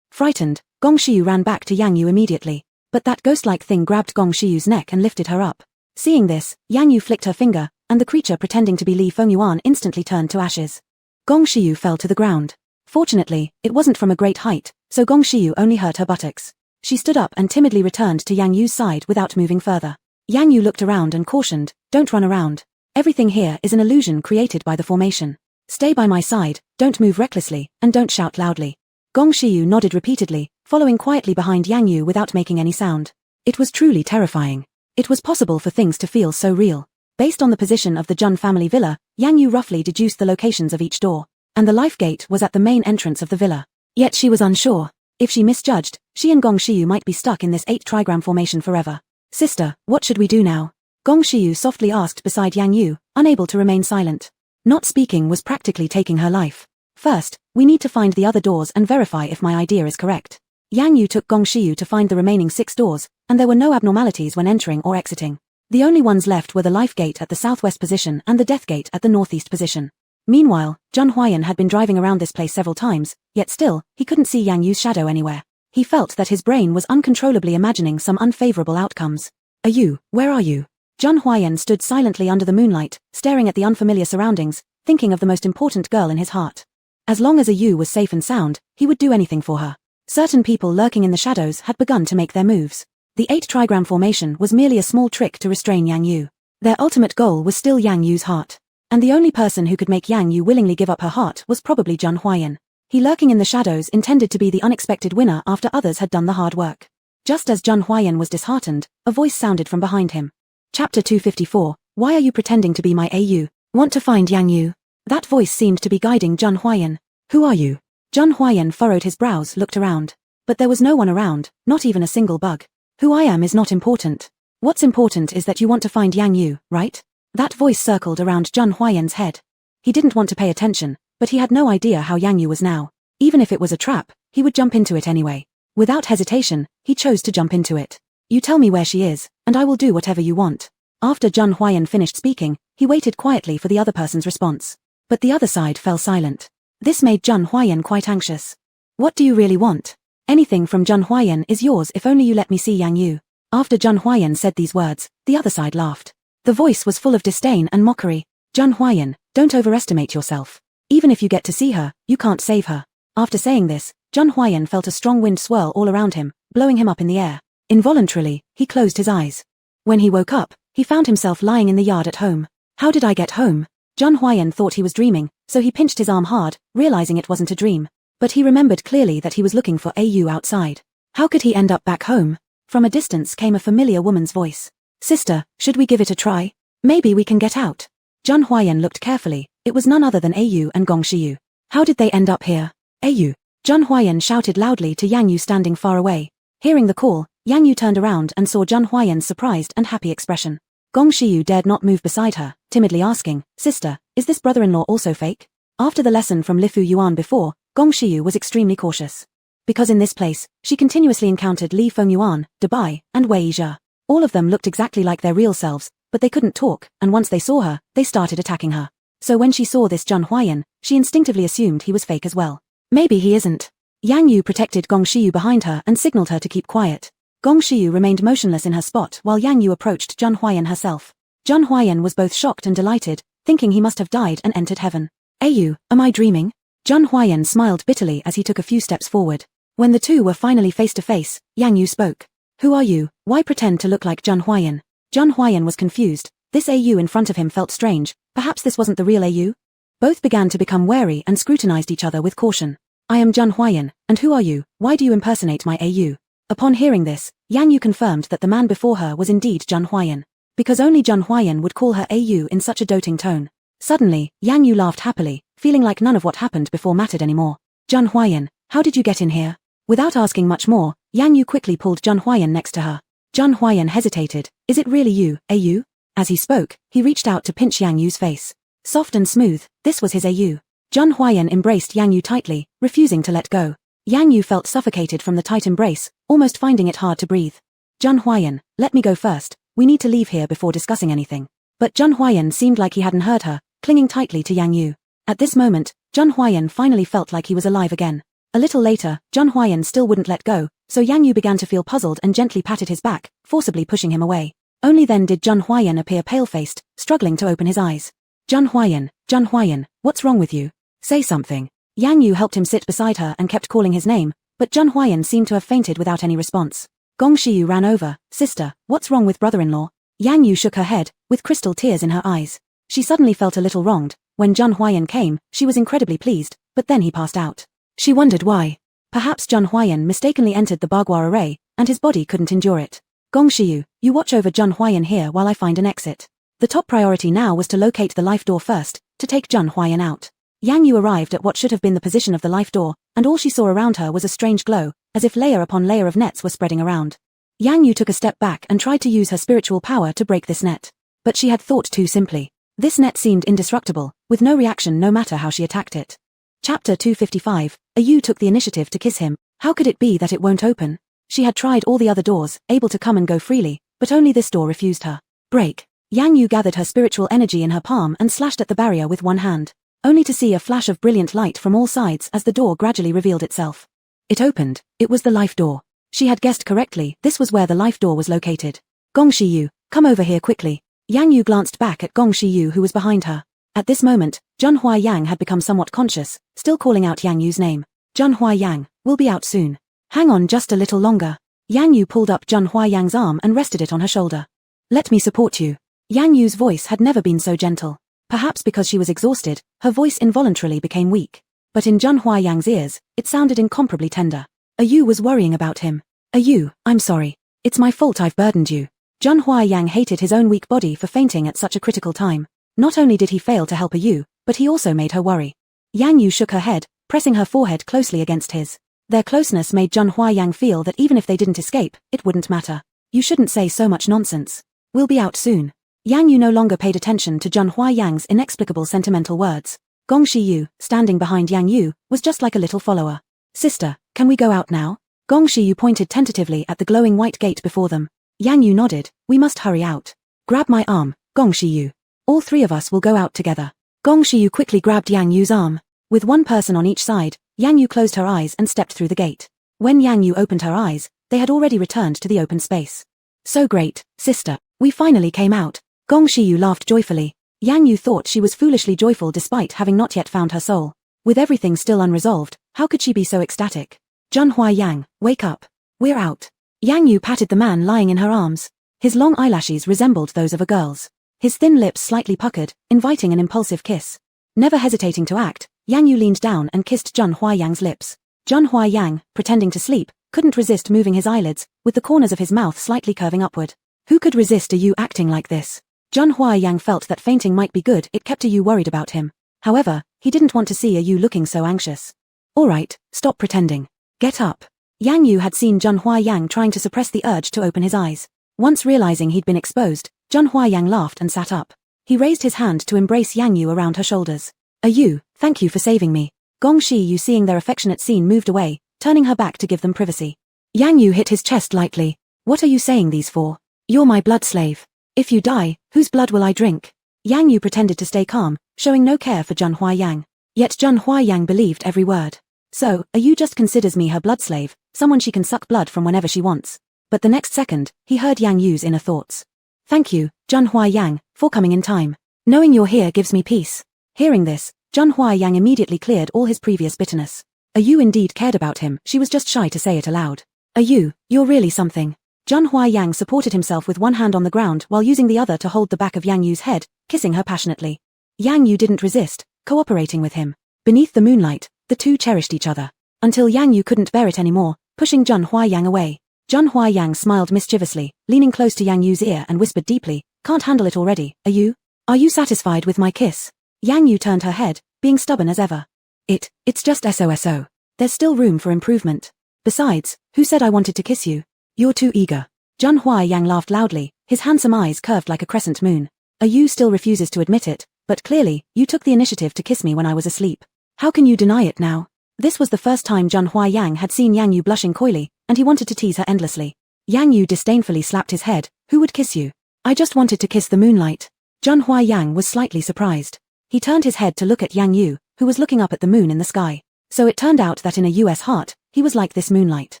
Frightened, Gong Shiyu ran back to Yang Yu immediately. But that ghost-like thing grabbed Gong Shiyu's neck and lifted her up. Seeing this, Yang Yu flicked her finger, and the creature pretending to be Li Fengyuan instantly turned to ashes. Gong Shiyu fell to the ground. Fortunately, it wasn't from a great height, so Gong Shiyu only hurt her buttocks. She stood up and timidly returned to Yang Yu's side without moving further. Yang Yu looked around and cautioned, don't run around. Everything here is an illusion created by the formation. Stay by my side, don't move recklessly, and don't shout loudly. Gong Shiyu nodded repeatedly, following quietly behind Yang Yu without making any sound. It was truly terrifying. It was possible for things to feel so real. Based on the position of the Jun family villa, Yang Yu roughly deduced the locations of each door, and the life gate was at the main entrance of the villa. Yet she was unsure. If she misjudged, she and Gong Shiyu might be stuck in this 8-trigram formation forever. Sister, what should we do now? Gong Shiyu softly asked beside Yang Yu, unable to remain silent. Not speaking was practically taking her life. First, we need to find the other doors and verify if my idea is correct. Yang Yu took Gong Shiyu to find the remaining 6 doors, and there were no abnormalities when entering or exiting. The only ones left were the life gate at the southwest position and the death gate at the northeast position. Meanwhile, Jun Huayan had been driving around this place several times, yet still, he couldn't see Yang Yu's shadow anywhere. He felt that his brain was uncontrollably imagining some unfavorable outcomes. You, where are you? Jun Huayan stood silently under the moonlight, staring at the unfamiliar surroundings, thinking of the most important girl in his heart. As long as Yu was safe and sound, he would do anything for her. Certain people lurking in the shadows had begun to make their moves. The 8-trigram formation was merely a small trick to restrain Yang Yu. Their ultimate goal was still Yang Yu's heart. And the only person who could make Yang Yu willingly give up her heart was probably Jun Huayan. He lurking in the shadows intended to be the unexpected winner after others had done the hard work. Just as Jun Huayan was disheartened, a voice sounded from behind him. Chapter 254, Why are you pretending to be my AU? Want to find Yang Yu? That voice seemed to be guiding Jun Huayan. Who are you? Jun Huayan furrowed his brows, looked around. But there was no one around, not even a single bug. Who I am is not important. What's important is that you want to find Yang Yu, right? That voice circled around Jun Huayan's head. He didn't want to pay attention, but he had no idea how Yang Yu was now. Even if it was a trap, he would jump into it anyway. Without hesitation, he chose to jump into it. You tell me where she is, and I will do whatever you want. After Jun Huayan finished speaking, he waited quietly for the other person's response. But the other side fell silent. This made Jun Huayan quite anxious. What do you really want? Anything from Jun Huayan is yours if only you let me see Yang Yu. After Jun Huayan said these words, the other side laughed. The voice was full of disdain and mockery. Jun Huayan, don't overestimate yourself. Even if you get to see her, you can't save her. After saying this, Jun Huayan felt a strong wind swirl all around him, blowing him up in the air. Involuntarily, he closed his eyes. When he woke up, he found himself lying in the yard at home. How did I get home? Jun Huayan thought he was dreaming, so he pinched his arm hard, realizing it wasn't a dream. But he remembered clearly that he was looking for AU outside. How could he end up back home? From a distance came a familiar woman's voice. Sister, should we give it a try? Maybe we can get out. Jun Huayan looked carefully. It was none other than AU and Gong Shiyu. How did they end up here? AU. Jun Huayan shouted loudly to Yang Yu standing far away. Hearing the call, Yang Yu turned around and saw Jun Huayan's surprised and happy expression. Gong Shiyu dared not move beside her, timidly asking, Sister, is this brother-in-law also fake? After the lesson from Lifu Yuan before, Gong Shiyu was extremely cautious. Because in this place, she continuously encountered Li Feng Yuan, Debai, and Wei Zhe. All of them looked exactly like their real selves, but they couldn't talk, and once they saw her, they started attacking her. So when she saw this Jun Huayan, she instinctively assumed he was fake as well. Maybe he isn't. Yang Yu protected Gong Shiyu behind her and signaled her to keep quiet. Gong Shiyu remained motionless in her spot while Yang Yu approached Jun Huayan herself. Jun Huayan was both shocked and delighted, thinking he must have died and entered heaven. AU, am I dreaming? Jun Huayan smiled bitterly as he took a few steps forward. When the two were finally face to face, Yang Yu spoke. Who are you? Why pretend to look like Jun Huayan? Jun Huayan was confused. This AU in front of him felt strange. Perhaps this wasn't the real AU? Both began to become wary and scrutinized each other with caution. I am Jun Huayan, and who are you? Why do you impersonate my AU? Upon hearing this, Yang Yu confirmed that the man before her was indeed Jun Huayan. Because only Jun Huayan would call her AU in such a doting tone. Suddenly, Yang Yu laughed happily, feeling like none of what happened before mattered anymore. Jun Huayan, how did you get in here? Without asking much more, Yang Yu quickly pulled Jun Huayan next to her. Jun Huayan hesitated. Is it really you, AU? As he spoke, he reached out to pinch Yang Yu's face. Soft and smooth, this was his AU. Jun Huayan embraced Yang Yu tightly, refusing to let go. Yang Yu felt suffocated from the tight embrace, almost finding it hard to breathe. Jun Huayan, let me go first. We need to leave here before discussing anything. But Jun Huayan seemed like he hadn't heard her, clinging tightly to Yang Yu. At this moment, Jun Huayan finally felt like he was alive again. A little later, Jun Huayan still wouldn't let go, so Yang Yu began to feel puzzled and gently patted his back, forcibly pushing him away. Only then did Jun Huayan appear pale-faced, struggling to open his eyes. Jun Huayan, what's wrong with you? Say something. Yang Yu helped him sit beside her and kept calling his name, but Jun Huayan seemed to have fainted without any response. Gong Shiyu ran over. Sister, what's wrong with brother-in-law? Yang Yu shook her head, with crystal tears in her eyes. She suddenly felt a little wronged. When Jun Huayan came, she was incredibly pleased, but then he passed out. She wondered why. Perhaps Jun Huayan mistakenly entered the Bagua array, and his body couldn't endure it. Gong Shiyu, you watch over Jun Huayan here while I find an exit. The top priority now was to locate the life door first, to take Zhen Huayan out. Yang Yu arrived at what should have been the position of the life door, and all she saw around her was a strange glow, as if layer upon layer of nets were spreading around. Yang Yu took a step back and tried to use her spiritual power to break this net. But she had thought too simply. This net seemed indestructible, with no reaction no matter how she attacked it. Chapter 255, Yu took the initiative to kiss him. How could it be that it won't open? She had tried all the other doors, able to come and go freely, but only this door refused her. Break. Yang Yu gathered her spiritual energy in her palm and slashed at the barrier with one hand, only to see a flash of brilliant light from all sides as the door gradually revealed itself. It opened. It was the life door. She had guessed correctly, this was where the life door was located. Gong Shiyu, come over here quickly. Yang Yu glanced back at Gong Shiyu who was behind her. At this moment, Zhen Huayan had become somewhat conscious, still calling out Yang Yu's name. Zhen Huayan, we'll be out soon. Hang on just a little longer. Yang Yu pulled up Zhen Huayan's arm and rested it on her shoulder. Let me support you. Yang Yu's voice had never been so gentle. Perhaps because she was exhausted, her voice involuntarily became weak. But in Zhen Huayan's ears, it sounded incomparably tender. Yu was worrying about him. Yu, I'm sorry. It's my fault I've burdened you. Zhen Huayan hated his own weak body for fainting at such a critical time. Not only did he fail to help Yu, but he also made her worry. Yang Yu shook her head, pressing her forehead closely against his. Their closeness made Zhen Huayan feel that even if they didn't escape, it wouldn't matter. You shouldn't say so much nonsense. We'll be out soon. Yang Yu no longer paid attention to Zhen Huayan's inexplicable sentimental words. Gong Shiyu, standing behind Yang Yu, was just like a little follower. Sister, can we go out now? Gong Shiyu pointed tentatively at the glowing white gate before them. Yang Yu nodded. We must hurry out. Grab my arm, Gong Shiyu. All three of us will go out together. Gong Shiyu quickly grabbed Yang Yu's arm. With one person on each side, Yang Yu closed her eyes and stepped through the gate. When Yang Yu opened her eyes, they had already returned to the open space. So great, sister, we finally came out. Gong Shiyu laughed joyfully. Yang Yu thought she was foolishly joyful despite having not yet found her soul. With everything still unresolved, how could she be so ecstatic? Zhen Huayan, wake up. We're out. Yang Yu patted the man lying in her arms. His long eyelashes resembled those of a girl's. His thin lips slightly puckered, inviting an impulsive kiss. Never hesitating to act, Yang Yu leaned down and kissed Zhen Huayan's lips. Zhen Huayan, pretending to sleep, couldn't resist moving his eyelids, with the corners of his mouth slightly curving upward. Who could resist Yu acting like this? Zhen Huayan felt that fainting might be good, it kept Yu worried about him. However, he didn't want to see Yu looking so anxious. Alright, stop pretending. Get up. Yang Yu had seen Zhen Huayan trying to suppress the urge to open his eyes. Once realizing he'd been exposed, Zhen Huayan laughed and sat up. He raised his hand to embrace Yang Yu around her shoulders. Yu, thank you for saving me. Gong Shiyu seeing their affectionate scene moved away, turning her back to give them privacy. Yang Yu hit his chest lightly. What are you saying these for? You're my blood slave. If you die, whose blood will I drink? Yang Yu pretended to stay calm, showing no care for Zhen Huayan. Yet Zhen Huayan believed every word. So, Yu just considers me her blood slave, someone she can suck blood from whenever she wants. But the next second, he heard Yang Yu's inner thoughts. Thank you, Zhen Huayan, for coming in time. Knowing you're here gives me peace. Hearing this, Zhen Huayan immediately cleared all his previous bitterness. Yu indeed cared about him, she was just shy to say it aloud. Yu, you're really something. Zhen Huayan supported himself with one hand on the ground while using the other to hold the back of Yang Yu's head, kissing her passionately. Yang Yu didn't resist, cooperating with him. Beneath the moonlight, the two cherished each other. Until Yang Yu couldn't bear it anymore, pushing Zhen Huayan away. Zhen Huayan smiled mischievously, leaning close to Yang Yu's ear and whispered deeply, can't handle it already, Yu? Are you satisfied with my kiss? Yang Yu turned her head, being stubborn as ever. It's just SOSO. There's still room for improvement. Besides, who said I wanted to kiss you? You're too eager. Zhen Huayan laughed loudly, his handsome eyes curved like a crescent moon. Yu still refuses to admit it, but clearly, you took the initiative to kiss me when I was asleep. How can you deny it now? This was the first time Zhen Huayan had seen Yang Yu blushing coyly, and he wanted to tease her endlessly. Yang Yu disdainfully slapped his head. Who would kiss you? I just wanted to kiss the moonlight. Zhen Huayan was slightly surprised. He turned his head to look at Yang Yu, who was looking up at the moon in the sky. So it turned out that in a US heart, he was like this moonlight.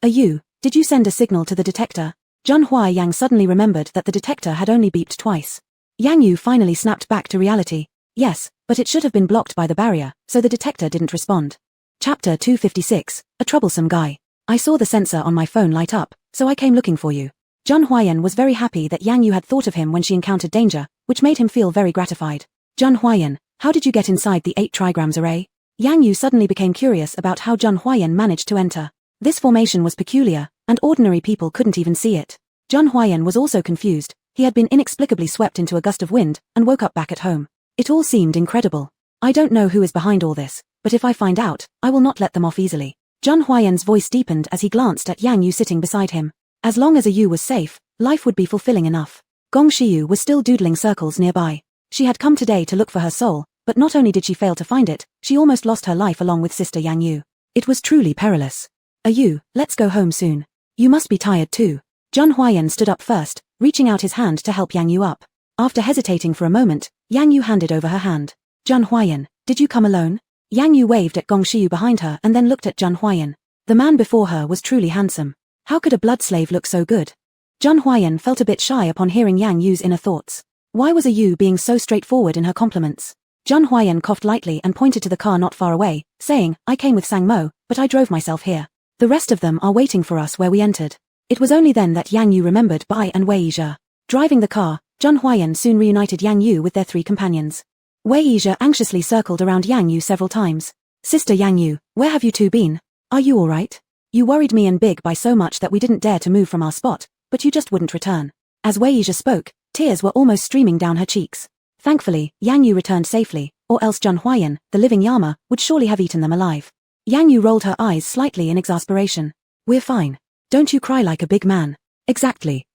Yu, did you send a signal to the detector? Zhen Huayan suddenly remembered that the detector had only beeped twice. Yang Yu finally snapped back to reality. Yes, but it should have been blocked by the barrier, so the detector didn't respond. Chapter 256, A Troublesome Guy. I saw the sensor on my phone light up, so I came looking for you. Zhen Huayan was very happy that Yang Yu had thought of him when she encountered danger, which made him feel very gratified. Zhen Huayan, how did you get inside the 8 trigrams array? Yang Yu suddenly became curious about how Zhen Huayan managed to enter. This formation was peculiar, and ordinary people couldn't even see it. Zhen Huayan was also confused, He had been inexplicably swept into a gust of wind and woke up back at home. It all seemed incredible. I don't know who is behind all this, but if I find out, I will not let them off easily. Zhang Huayan's voice deepened as he glanced at Yang Yu sitting beside him. As long as Yu was safe, life would be fulfilling enough. Gong Shiyu was still doodling circles nearby. She had come today to look for her soul, but not only did she fail to find it, she almost lost her life along with sister Yang Yu. It was truly perilous. Yu, let's go home soon. You must be tired too. Zhang Huayan stood up first, reaching out his hand to help Yang Yu up. After hesitating for a moment, Yang Yu handed over her hand. Zhang Huayan, did you come alone? Yang Yu waved at Gong Shiyu behind her and then looked at Zhang Huayan. The man before her was truly handsome. How could a blood slave look so good? Zhang Huayan felt a bit shy upon hearing Yang Yu's inner thoughts. Why was Yu being so straightforward in her compliments? Zhang Huayan coughed lightly and pointed to the car not far away, saying, I came with Sang Mo, but I drove myself here. The rest of them are waiting for us where we entered. It was only then that Yang Yu remembered Bai and Wei Yizhe. Driving the car, Zhang Huayan soon reunited Yang Yu with their three companions. Wei Yizhe anxiously circled around Yang Yu several times. Sister Yang Yu, where have you two been? Are you alright? You worried me and Big Bai so much that we didn't dare to move from our spot, but you just wouldn't return. As Wei Yizhe spoke, tears were almost streaming down her cheeks. Thankfully, Yang Yu returned safely, or else Zhang Huayan, the living Yama, would surely have eaten them alive. Yang Yu rolled her eyes slightly in exasperation. We're fine. Don't you cry like a big man. Exactly.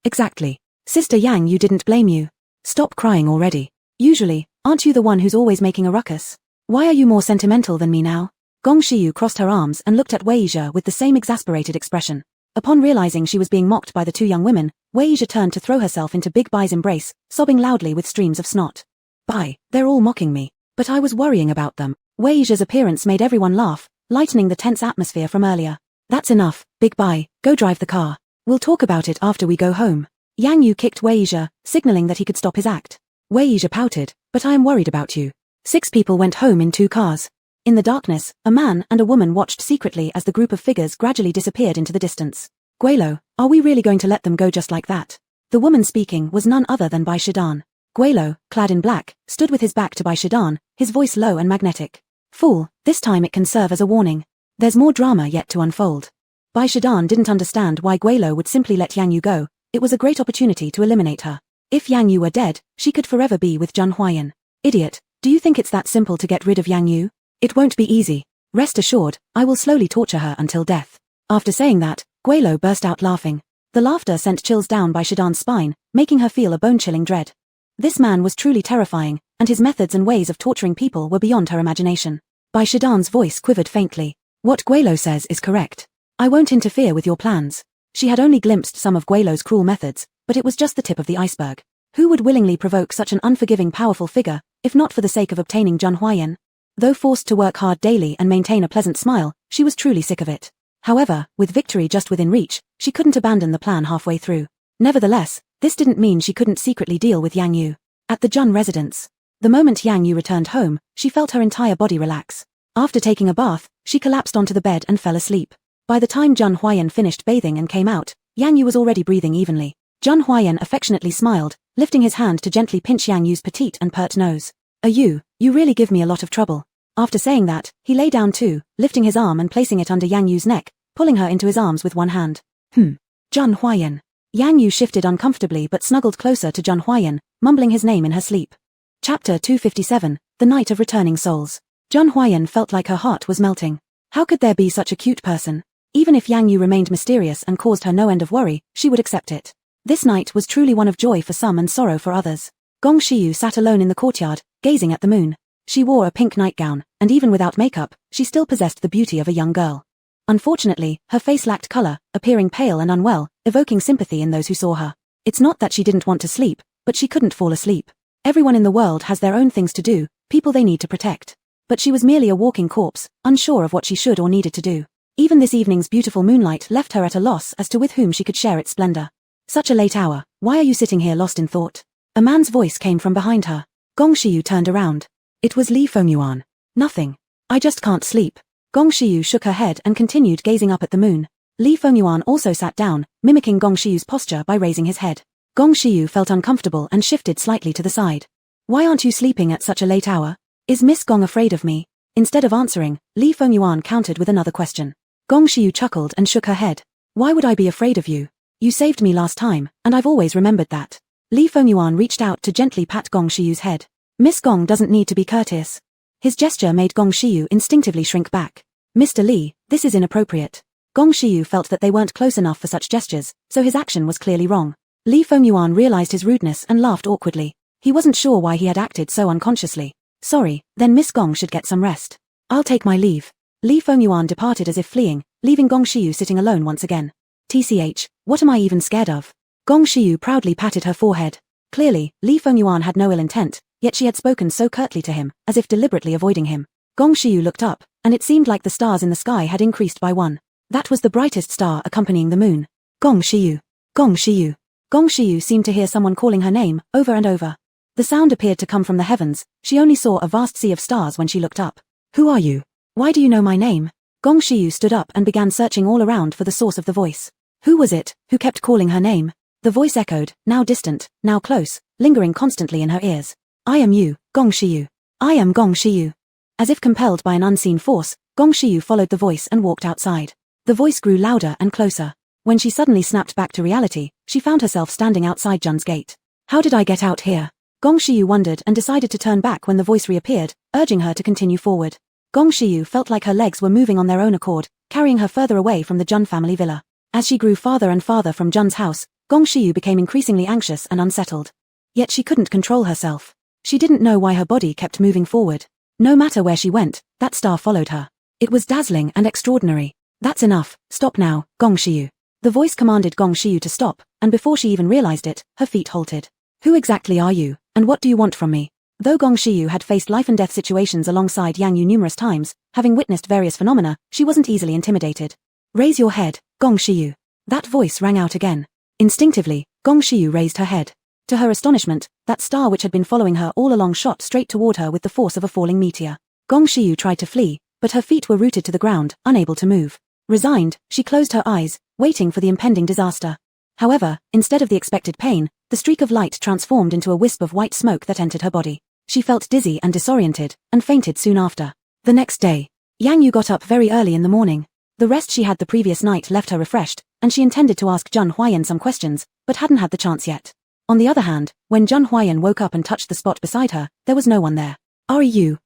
Sister Yang Yu didn't blame you. Stop crying already. Usually, aren't you the one who's always making a ruckus? Why are you more sentimental than me now? Gong Shiyu crossed her arms and looked at Wei Yizhe with the same exasperated expression. Upon realizing she was being mocked by the two young women, Wei Yizhe turned to throw herself into Big Bai's embrace, sobbing loudly with streams of snot. Bai, they're all mocking me, but I was worrying about them. Wei Yizhe's appearance made everyone laugh, lightening the tense atmosphere from earlier. That's enough, Big Bai, go drive the car. We'll talk about it after we go home. Yang Yu kicked Wei Yizhe, signaling that he could stop his act. Wei Yizhe pouted, but I am worried about you. 6 people went home in 2 cars. In the darkness, a man and a woman watched secretly as the group of figures gradually disappeared into the distance. Guilo, are we really going to let them go just like that? The woman speaking was none other than Bai Shidan. Guilo, clad in black, stood with his back to Bai Shidan, his voice low and magnetic. Fool, this time it can serve as a warning. There's more drama yet to unfold. Bai Shidan didn't understand why Guilo would simply let Yang Yu go. It was a great opportunity to eliminate her. If Yang Yu were dead, she could forever be with Zhang Huayan. Idiot, do you think it's that simple to get rid of Yang Yu? It won't be easy. Rest assured, I will slowly torture her until death. After saying that, Guilo burst out laughing. The laughter sent chills down Bai Shidan's spine, making her feel a bone-chilling dread. This man was truly terrifying, and his methods and ways of torturing people were beyond her imagination. Bai Shidan's voice quivered faintly. What Guilo says is correct. I won't interfere with your plans. She had only glimpsed some of Guilo's cruel methods, but it was just the tip of the iceberg. Who would willingly provoke such an unforgiving powerful figure, if not for the sake of obtaining Zhang Huayan? Though forced to work hard daily and maintain a pleasant smile, she was truly sick of it. However, with victory just within reach, she couldn't abandon the plan halfway through. Nevertheless, this didn't mean she couldn't secretly deal with Yang Yu. At the Jun residence, the moment Yang Yu returned home, she felt her entire body relax. After taking a bath, she collapsed onto the bed and fell asleep. By the time Zhang Huayan finished bathing and came out, Yang Yu was already breathing evenly. Zhang Huayan affectionately smiled, lifting his hand to gently pinch Yang Yu's petite and pert nose. You really give me a lot of trouble. After saying that, he lay down too, lifting his arm and placing it under Yang Yu's neck, pulling her into his arms with one hand. Zhang Huayan. Yang Yu shifted uncomfortably but snuggled closer to Zhang Huayan, mumbling his name in her sleep. Chapter 257, The Night of Returning Souls. Zhang Huayan felt like her heart was melting. How could there be such a cute person? Even if Yang Yu remained mysterious and caused her no end of worry, she would accept it. This night was truly one of joy for some and sorrow for others. Gong Shiyu sat alone in the courtyard, gazing at the moon. She wore a pink nightgown, and even without makeup, she still possessed the beauty of a young girl. Unfortunately, her face lacked color, appearing pale and unwell, evoking sympathy in those who saw her. It's not that she didn't want to sleep, but she couldn't fall asleep. Everyone in the world has their own things to do, people they need to protect. But she was merely a walking corpse, unsure of what she should or needed to do. Even this evening's beautiful moonlight left her at a loss as to with whom she could share its splendor. Such a late hour, why are you sitting here lost in thought? A man's voice came from behind her. Gong Shiyu turned around. It was Li Fengyuan. Nothing. I just can't sleep. Gong Shiyu shook her head and continued gazing up at the moon. Li Fengyuan also sat down, mimicking Gong Shiyu's posture by raising his head. Gong Shiyu felt uncomfortable and shifted slightly to the side. Why aren't you sleeping at such a late hour? Is Miss Gong afraid of me? Instead of answering, Li Fengyuan countered with another question. Gong Shiyu chuckled and shook her head. Why would I be afraid of you? You saved me last time, and I've always remembered that. Li Fengyuan reached out to gently pat Gong Shiyu's head. Miss Gong doesn't need to be courteous. His gesture made Gong Shiyu instinctively shrink back. Mr. Li, this is inappropriate. Gong Shiyu felt that they weren't close enough for such gestures, so his action was clearly wrong. Li Fengyuan realized his rudeness and laughed awkwardly. He wasn't sure why he had acted so unconsciously. Sorry, then Miss Gong should get some rest. I'll take my leave. Li Fengyuan departed as if fleeing, leaving Gong Shiyu sitting alone once again. TCH, what am I even scared of? Gong Shiyu proudly patted her forehead. Clearly, Li Fengyuan had no ill intent, yet she had spoken so curtly to him, as if deliberately avoiding him. Gong Shiyu looked up, and it seemed like the stars in the sky had increased by one. That was the brightest star accompanying the moon. Gong Shiyu. Gong Shiyu. Gong Shiyu seemed to hear someone calling her name, over and over. The sound appeared to come from the heavens. She only saw a vast sea of stars when she looked up. Who are you? Why do you know my name? Gong Shiyu stood up and began searching all around for the source of the voice. Who was it, who kept calling her name? The voice echoed, now distant, now close, lingering constantly in her ears. I am you, Gong Shiyu. I am Gong Shiyu. As if compelled by an unseen force, Gong Shiyu followed the voice and walked outside. The voice grew louder and closer. When she suddenly snapped back to reality, she found herself standing outside Jun's gate. How did I get out here? Gong Shiyu wondered and decided to turn back when the voice reappeared, urging her to continue forward. Gong Shiyu felt like her legs were moving on their own accord, carrying her further away from the Jun family villa. As she grew farther and farther from Jun's house, Gong Shiyu became increasingly anxious and unsettled. Yet she couldn't control herself. She didn't know why her body kept moving forward. No matter where she went, that star followed her. It was dazzling and extraordinary. That's enough, stop now, Gong Shiyu. The voice commanded Gong Shiyu to stop, and before she even realized it, her feet halted. Who exactly are you, and what do you want from me? Though Gong Shiyu had faced life-and-death situations alongside Yang Yu numerous times, having witnessed various phenomena, she wasn't easily intimidated. Raise your head, Gong Shiyu. That voice rang out again. Instinctively, Gong Shiyu raised her head. To her astonishment, that star which had been following her all along shot straight toward her with the force of a falling meteor. Gong Shiyu tried to flee, but her feet were rooted to the ground, unable to move. Resigned, she closed her eyes, waiting for the impending disaster. However, instead of the expected pain, the streak of light transformed into a wisp of white smoke that entered her body. She felt dizzy and disoriented, and fainted soon after. The next day, Yang Yu got up very early in the morning. The rest she had the previous night left her refreshed, and she intended to ask Jun Huayan some questions, but hadn't had the chance yet. On the other hand, when Jun Huayan woke up and touched the spot beside her, there was no one there. "Are you?"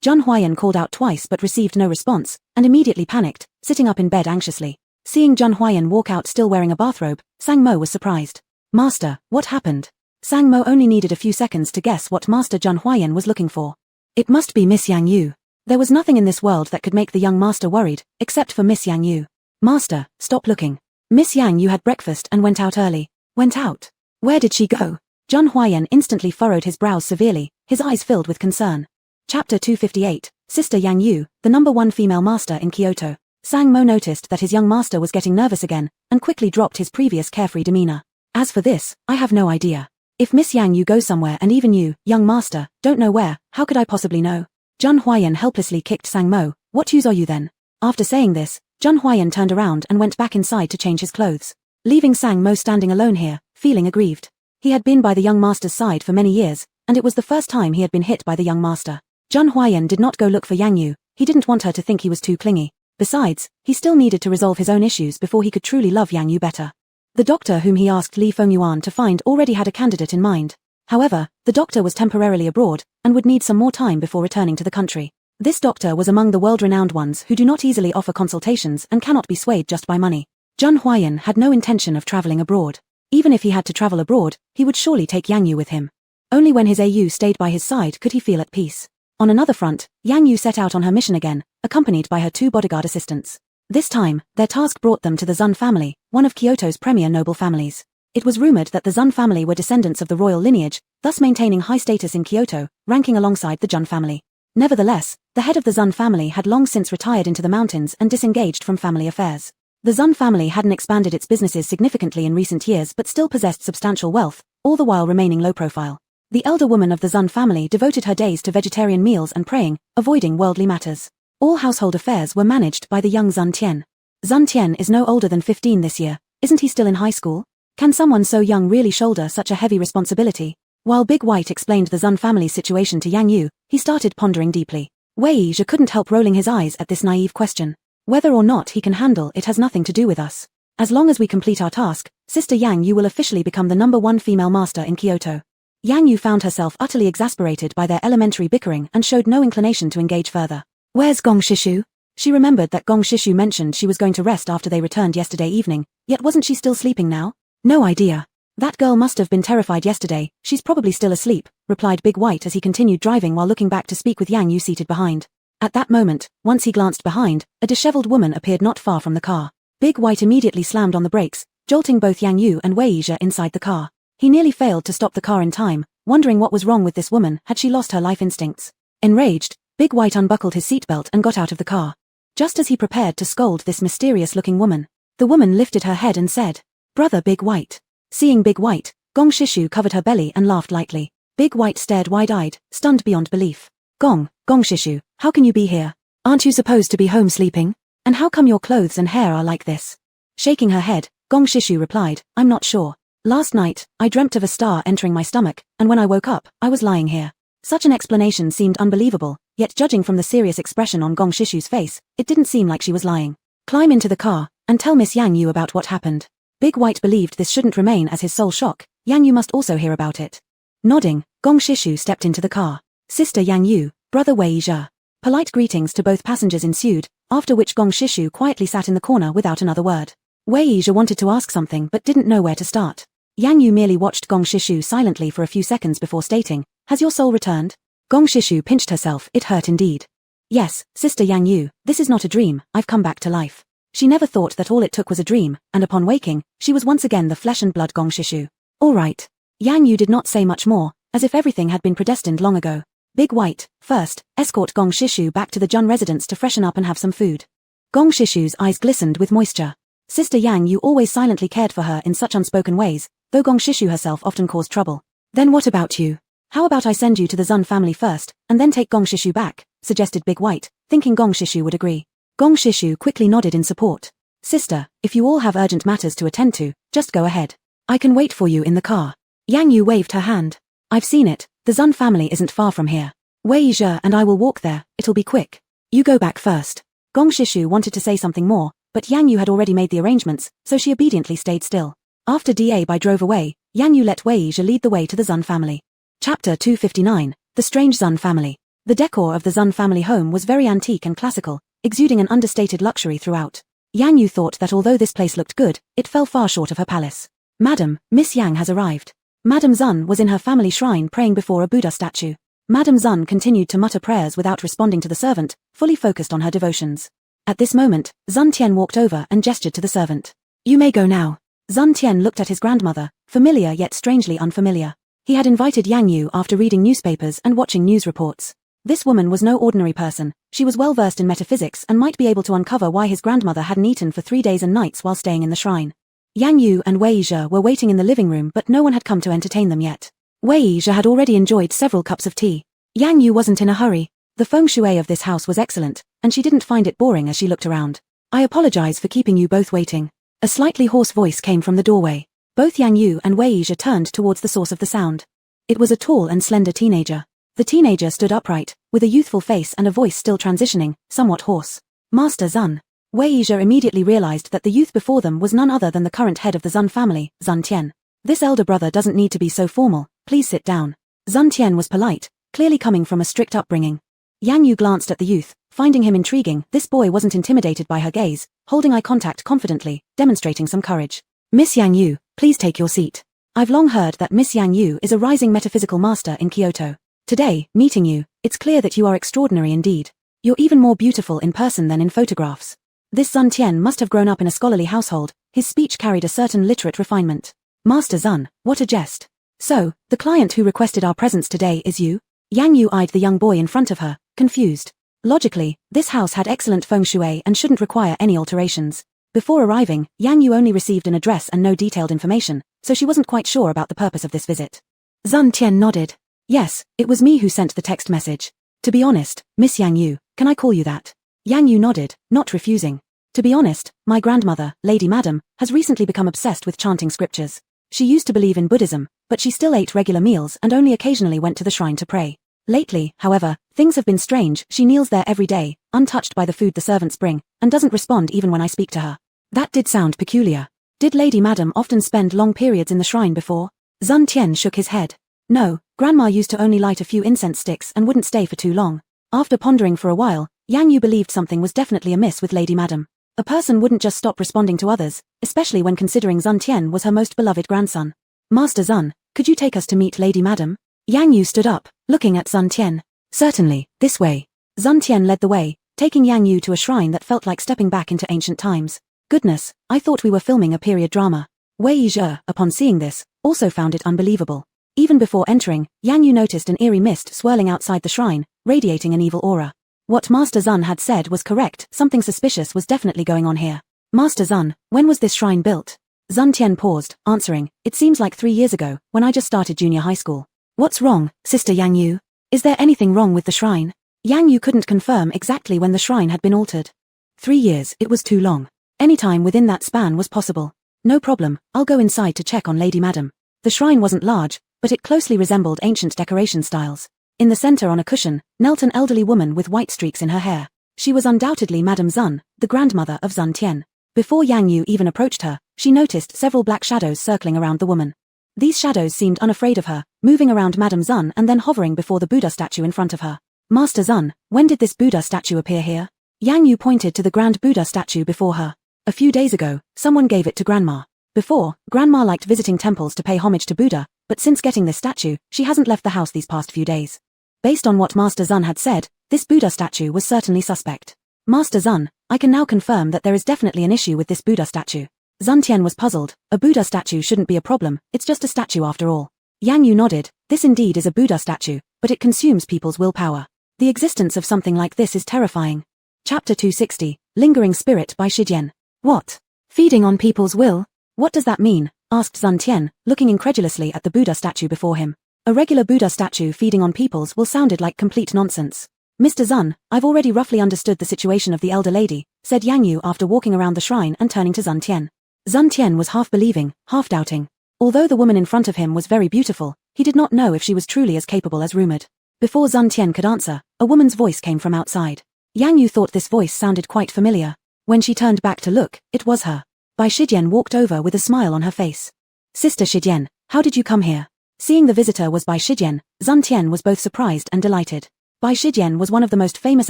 Jun Huayan called out twice but received no response, and immediately panicked, sitting up in bed anxiously. Seeing Jun Huayan walk out still wearing a bathrobe, Sang Mo was surprised. "Master, what happened?" Sang Mo only needed a few seconds to guess what Master Jun Huayan was looking for. It must be Miss Yang Yu. There was nothing in this world that could make the young master worried, except for Miss Yang Yu. "Master, stop looking." Miss Yang Yu had breakfast and went out early. Went out? Where did she go? Jun Huayan instantly furrowed his brows severely, his eyes filled with concern. Chapter 258, Sister Yang Yu, the #1 female master in Kyoto. Sang Mo noticed that his young master was getting nervous again, and quickly dropped his previous carefree demeanor. "As for this, I have no idea. If Miss Yang Yu goes somewhere and even you, young master, don't know where, how could I possibly know?" Jun Huayan helplessly kicked Sang Mo. "What use are you then?" After saying this, Jun Huayan turned around and went back inside to change his clothes, leaving Sang Mo standing alone here, feeling aggrieved. He had been by the young master's side for many years, and it was the first time he had been hit by the young master. Jun Huayan did not go look for Yang Yu. He didn't want her to think he was too clingy. Besides, he still needed to resolve his own issues before he could truly love Yang Yu better. The doctor whom he asked Li Fengyuan to find already had a candidate in mind. However, the doctor was temporarily abroad, and would need some more time before returning to the country. This doctor was among the world-renowned ones who do not easily offer consultations and cannot be swayed just by money. Jun Huayan had no intention of traveling abroad. Even if he had to travel abroad, he would surely take Yang Yu with him. Only when his AU stayed by his side could he feel at peace. On another front, Yang Yu set out on her mission again, accompanied by her 2 bodyguard assistants. This time, their task brought them to the Zun family, one of Kyoto's premier noble families. It was rumored that the Zun family were descendants of the royal lineage, thus maintaining high status in Kyoto, ranking alongside the Jun family. Nevertheless, the head of the Zun family had long since retired into the mountains and disengaged from family affairs. The Zun family hadn't expanded its businesses significantly in recent years but still possessed substantial wealth, all the while remaining low profile. The elder woman of the Zun family devoted her days to vegetarian meals and praying, avoiding worldly matters. All household affairs were managed by the young Zun Tian. Zun Tian is no older than 15 this year. Isn't he still in high school? Can someone so young really shoulder such a heavy responsibility? While Big White explained the Zun family's situation to Yang Yu, he started pondering deeply. Wei Zhe couldn't help rolling his eyes at this naive question. Whether or not he can handle it has nothing to do with us. As long as we complete our task, Sister Yang Yu will officially become the #1 female master in Kyoto. Yang Yu found herself utterly exasperated by their elementary bickering and showed no inclination to engage further. Where's Gong Shishu? She remembered that Gong Shishu mentioned she was going to rest after they returned yesterday evening, yet wasn't she still sleeping now? No idea. That girl must have been terrified yesterday, she's probably still asleep, replied Big White as he continued driving while looking back to speak with Yang Yu seated behind. At that moment, once he glanced behind, a disheveled woman appeared not far from the car. Big White immediately slammed on the brakes, jolting both Yang Yu and Wei Yizhe inside the car. He nearly failed to stop the car in time, wondering what was wrong with this woman. Had she lost her life instincts? Enraged, Big White unbuckled his seatbelt and got out of the car. Just as he prepared to scold this mysterious-looking woman, the woman lifted her head and said, "Brother Big White." Seeing Big White, Gong Shishu covered her belly and laughed lightly. Big White stared wide-eyed, stunned beyond belief. Gong Shishu, how can you be here? Aren't you supposed to be home sleeping? And how come your clothes and hair are like this? Shaking her head, Gong Shishu replied, "I'm not sure. Last night, I dreamt of a star entering my stomach, and when I woke up, I was lying here." Such an explanation seemed unbelievable, yet judging from the serious expression on Gong Shishu's face, it didn't seem like she was lying. "Climb into the car, and tell Miss Yang Yu about what happened." Big White believed this shouldn't remain as his sole shock. Yang Yu must also hear about it. Nodding, Gong Shishu stepped into the car. Sister Yang Yu, Brother Wei Yizhe. Polite greetings to both passengers ensued, after which Gong Shishu quietly sat in the corner without another word. Wei Yizhe wanted to ask something but didn't know where to start. Yang Yu merely watched Gong Shishu silently for a few seconds before stating, "Has your soul returned?" Gong Shishu pinched herself, it hurt indeed. "Yes, Sister Yang Yu, this is not a dream, I've come back to life." She never thought that all it took was a dream, and upon waking, she was once again the flesh and blood Gong Shishu. "All right." Yang Yu did not say much more, as if everything had been predestined long ago. Big White, first, escort Gong Shishu back to the Jun residence to freshen up and have some food. Gong Shishu's eyes glistened with moisture. Sister Yang Yu always silently cared for her in such unspoken ways, though Gong Shishu herself often caused trouble. "Then what about you? How about I send you to the Zun family first, and then take Gong Shishu back," suggested Big White, thinking Gong Shishu would agree. Gong Shishu quickly nodded in support. "Sister, if you all have urgent matters to attend to, just go ahead. I can wait for you in the car." Yang Yu waved her hand. "I've seen it, the Zun family isn't far from here. Wei Yizhe and I will walk there, it'll be quick. You go back first." Gong Shishu wanted to say something more, but Yang Yu had already made the arrangements, so she obediently stayed still. After Da drove away, Yang Yu let Wei Yizhe lead the way to the Zun family. Chapter 259, The Strange Zun Family. The decor of the Zun family home was very antique and classical, exuding an understated luxury throughout. Yang Yu thought that although this place looked good, it fell far short of her palace. "Madam, Miss Yang has arrived." Madam Zun was in her family shrine praying before a Buddha statue. Madam Zun continued to mutter prayers without responding to the servant, fully focused on her devotions. At this moment, Zun Tian walked over and gestured to the servant. "You may go now." Zun Tian looked at his grandmother, familiar yet strangely unfamiliar. He had invited Yang Yu after reading newspapers and watching news reports. This woman was no ordinary person, she was well versed in metaphysics and might be able to uncover why his grandmother hadn't eaten for 3 days and nights while staying in the shrine. Yang Yu and Wei Yizhe were waiting in the living room but no one had come to entertain them yet. Wei Yizhe had already enjoyed several cups of tea. Yang Yu wasn't in a hurry. The feng shui of this house was excellent, and she didn't find it boring as she looked around. "I apologize for keeping you both waiting." A slightly hoarse voice came from the doorway. Both Yang Yu and Wei Yizhe turned towards the source of the sound. It was a tall and slender teenager. The teenager stood upright, with a youthful face and a voice still transitioning, somewhat hoarse. "Master Zun." Wei Yizhe immediately realized that the youth before them was none other than the current head of the Zun family, Zun Tian. "This elder brother doesn't need to be so formal, please sit down." Zun Tian was polite, clearly coming from a strict upbringing. Yang Yu glanced at the youth, finding him intriguing. This boy wasn't intimidated by her gaze, holding eye contact confidently, demonstrating some courage. "Miss Yang Yu, please take your seat. I've long heard that Miss Yang Yu is a rising metaphysical master in Kyoto. Today, meeting you, it's clear that you are extraordinary indeed. You're even more beautiful in person than in photographs." This Zun Tian must have grown up in a scholarly household, his speech carried a certain literate refinement. "Master Zun, what a jest. So, the client who requested our presence today is you?" Yang Yu eyed the young boy in front of her, confused. Logically, this house had excellent feng shui and shouldn't require any alterations. Before arriving, Yang Yu only received an address and no detailed information, so she wasn't quite sure about the purpose of this visit. Zun Tian nodded. "Yes, it was me who sent the text message. To be honest, Miss Yang Yu, can I call you that?" Yang Yu nodded, not refusing. "To be honest, my grandmother, Lady Madam, has recently become obsessed with chanting scriptures. She used to believe in Buddhism, but she still ate regular meals and only occasionally went to the shrine to pray. Lately, however, things have been strange. She kneels there every day, untouched by the food the servants bring, and doesn't respond even when I speak to her." That did sound peculiar. Did Lady Madam often spend long periods in the shrine before? Zun Tian shook his head. No, Grandma used to only light a few incense sticks and wouldn't stay for too long. After pondering for a while, Yang Yu believed something was definitely amiss with Lady Madam. A person wouldn't just stop responding to others, especially when considering Zun Tian was her most beloved grandson. Master Zun, could you take us to meet Lady Madam? Yang Yu stood up, looking at Zun Tian. Certainly, this way. Zun Tian led the way, taking Yang Yu to a shrine that felt like stepping back into ancient times. Goodness, I thought we were filming a period drama. Wei Yizhe, upon seeing this, also found it unbelievable. Even before entering, Yang Yu noticed an eerie mist swirling outside the shrine, radiating an evil aura. What Master Zun had said was correct, something suspicious was definitely going on here. Master Zun, when was this shrine built? Zun Tian paused, answering, it seems like 3 years ago, when I just started junior high school. What's wrong, Sister Yang Yu? Is there anything wrong with the shrine? Yang Yu couldn't confirm exactly when the shrine had been altered. 3 years, it was too long. Any time within that span was possible. No problem, I'll go inside to check on Lady Madam. The shrine wasn't large, but it closely resembled ancient decoration styles. In the center on a cushion, knelt an elderly woman with white streaks in her hair. She was undoubtedly Madame Zun, the grandmother of Zun Tian. Before Yang Yu even approached her, she noticed several black shadows circling around the woman. These shadows seemed unafraid of her, moving around Madame Zun and then hovering before the Buddha statue in front of her. Master Zun, when did this Buddha statue appear here? Yang Yu pointed to the grand Buddha statue before her. A few days ago, someone gave it to Grandma. Before, Grandma liked visiting temples to pay homage to Buddha, but since getting this statue, she hasn't left the house these past few days. Based on what Master Zun had said, this Buddha statue was certainly suspect. Master Zun, I can now confirm that there is definitely an issue with this Buddha statue. Zun Tian was puzzled. A Buddha statue shouldn't be a problem, it's just a statue after all. Yang Yu nodded. This indeed is a Buddha statue, but it consumes people's willpower. The existence of something like this is terrifying. Chapter 260, Lingering Spirit by Shijian. What? Feeding on people's will? What does that mean? Asked Zun Tian, looking incredulously at the Buddha statue before him. A regular Buddha statue feeding on people's will sounded like complete nonsense. Mr. Zun, I've already roughly understood the situation of the elder lady, said Yang Yu after walking around the shrine and turning to Zun Tian. Zun Tian was half believing, half doubting. Although the woman in front of him was very beautiful, he did not know if she was truly as capable as rumored. Before Zun Tian could answer, a woman's voice came from outside. Yang Yu thought this voice sounded quite familiar. When she turned back to look, it was her. Bai Shijian walked over with a smile on her face. Sister Shijian, how did you come here? Seeing the visitor was Bai Shijian, Zun Tian was both surprised and delighted. Bai Shijian was one of the most famous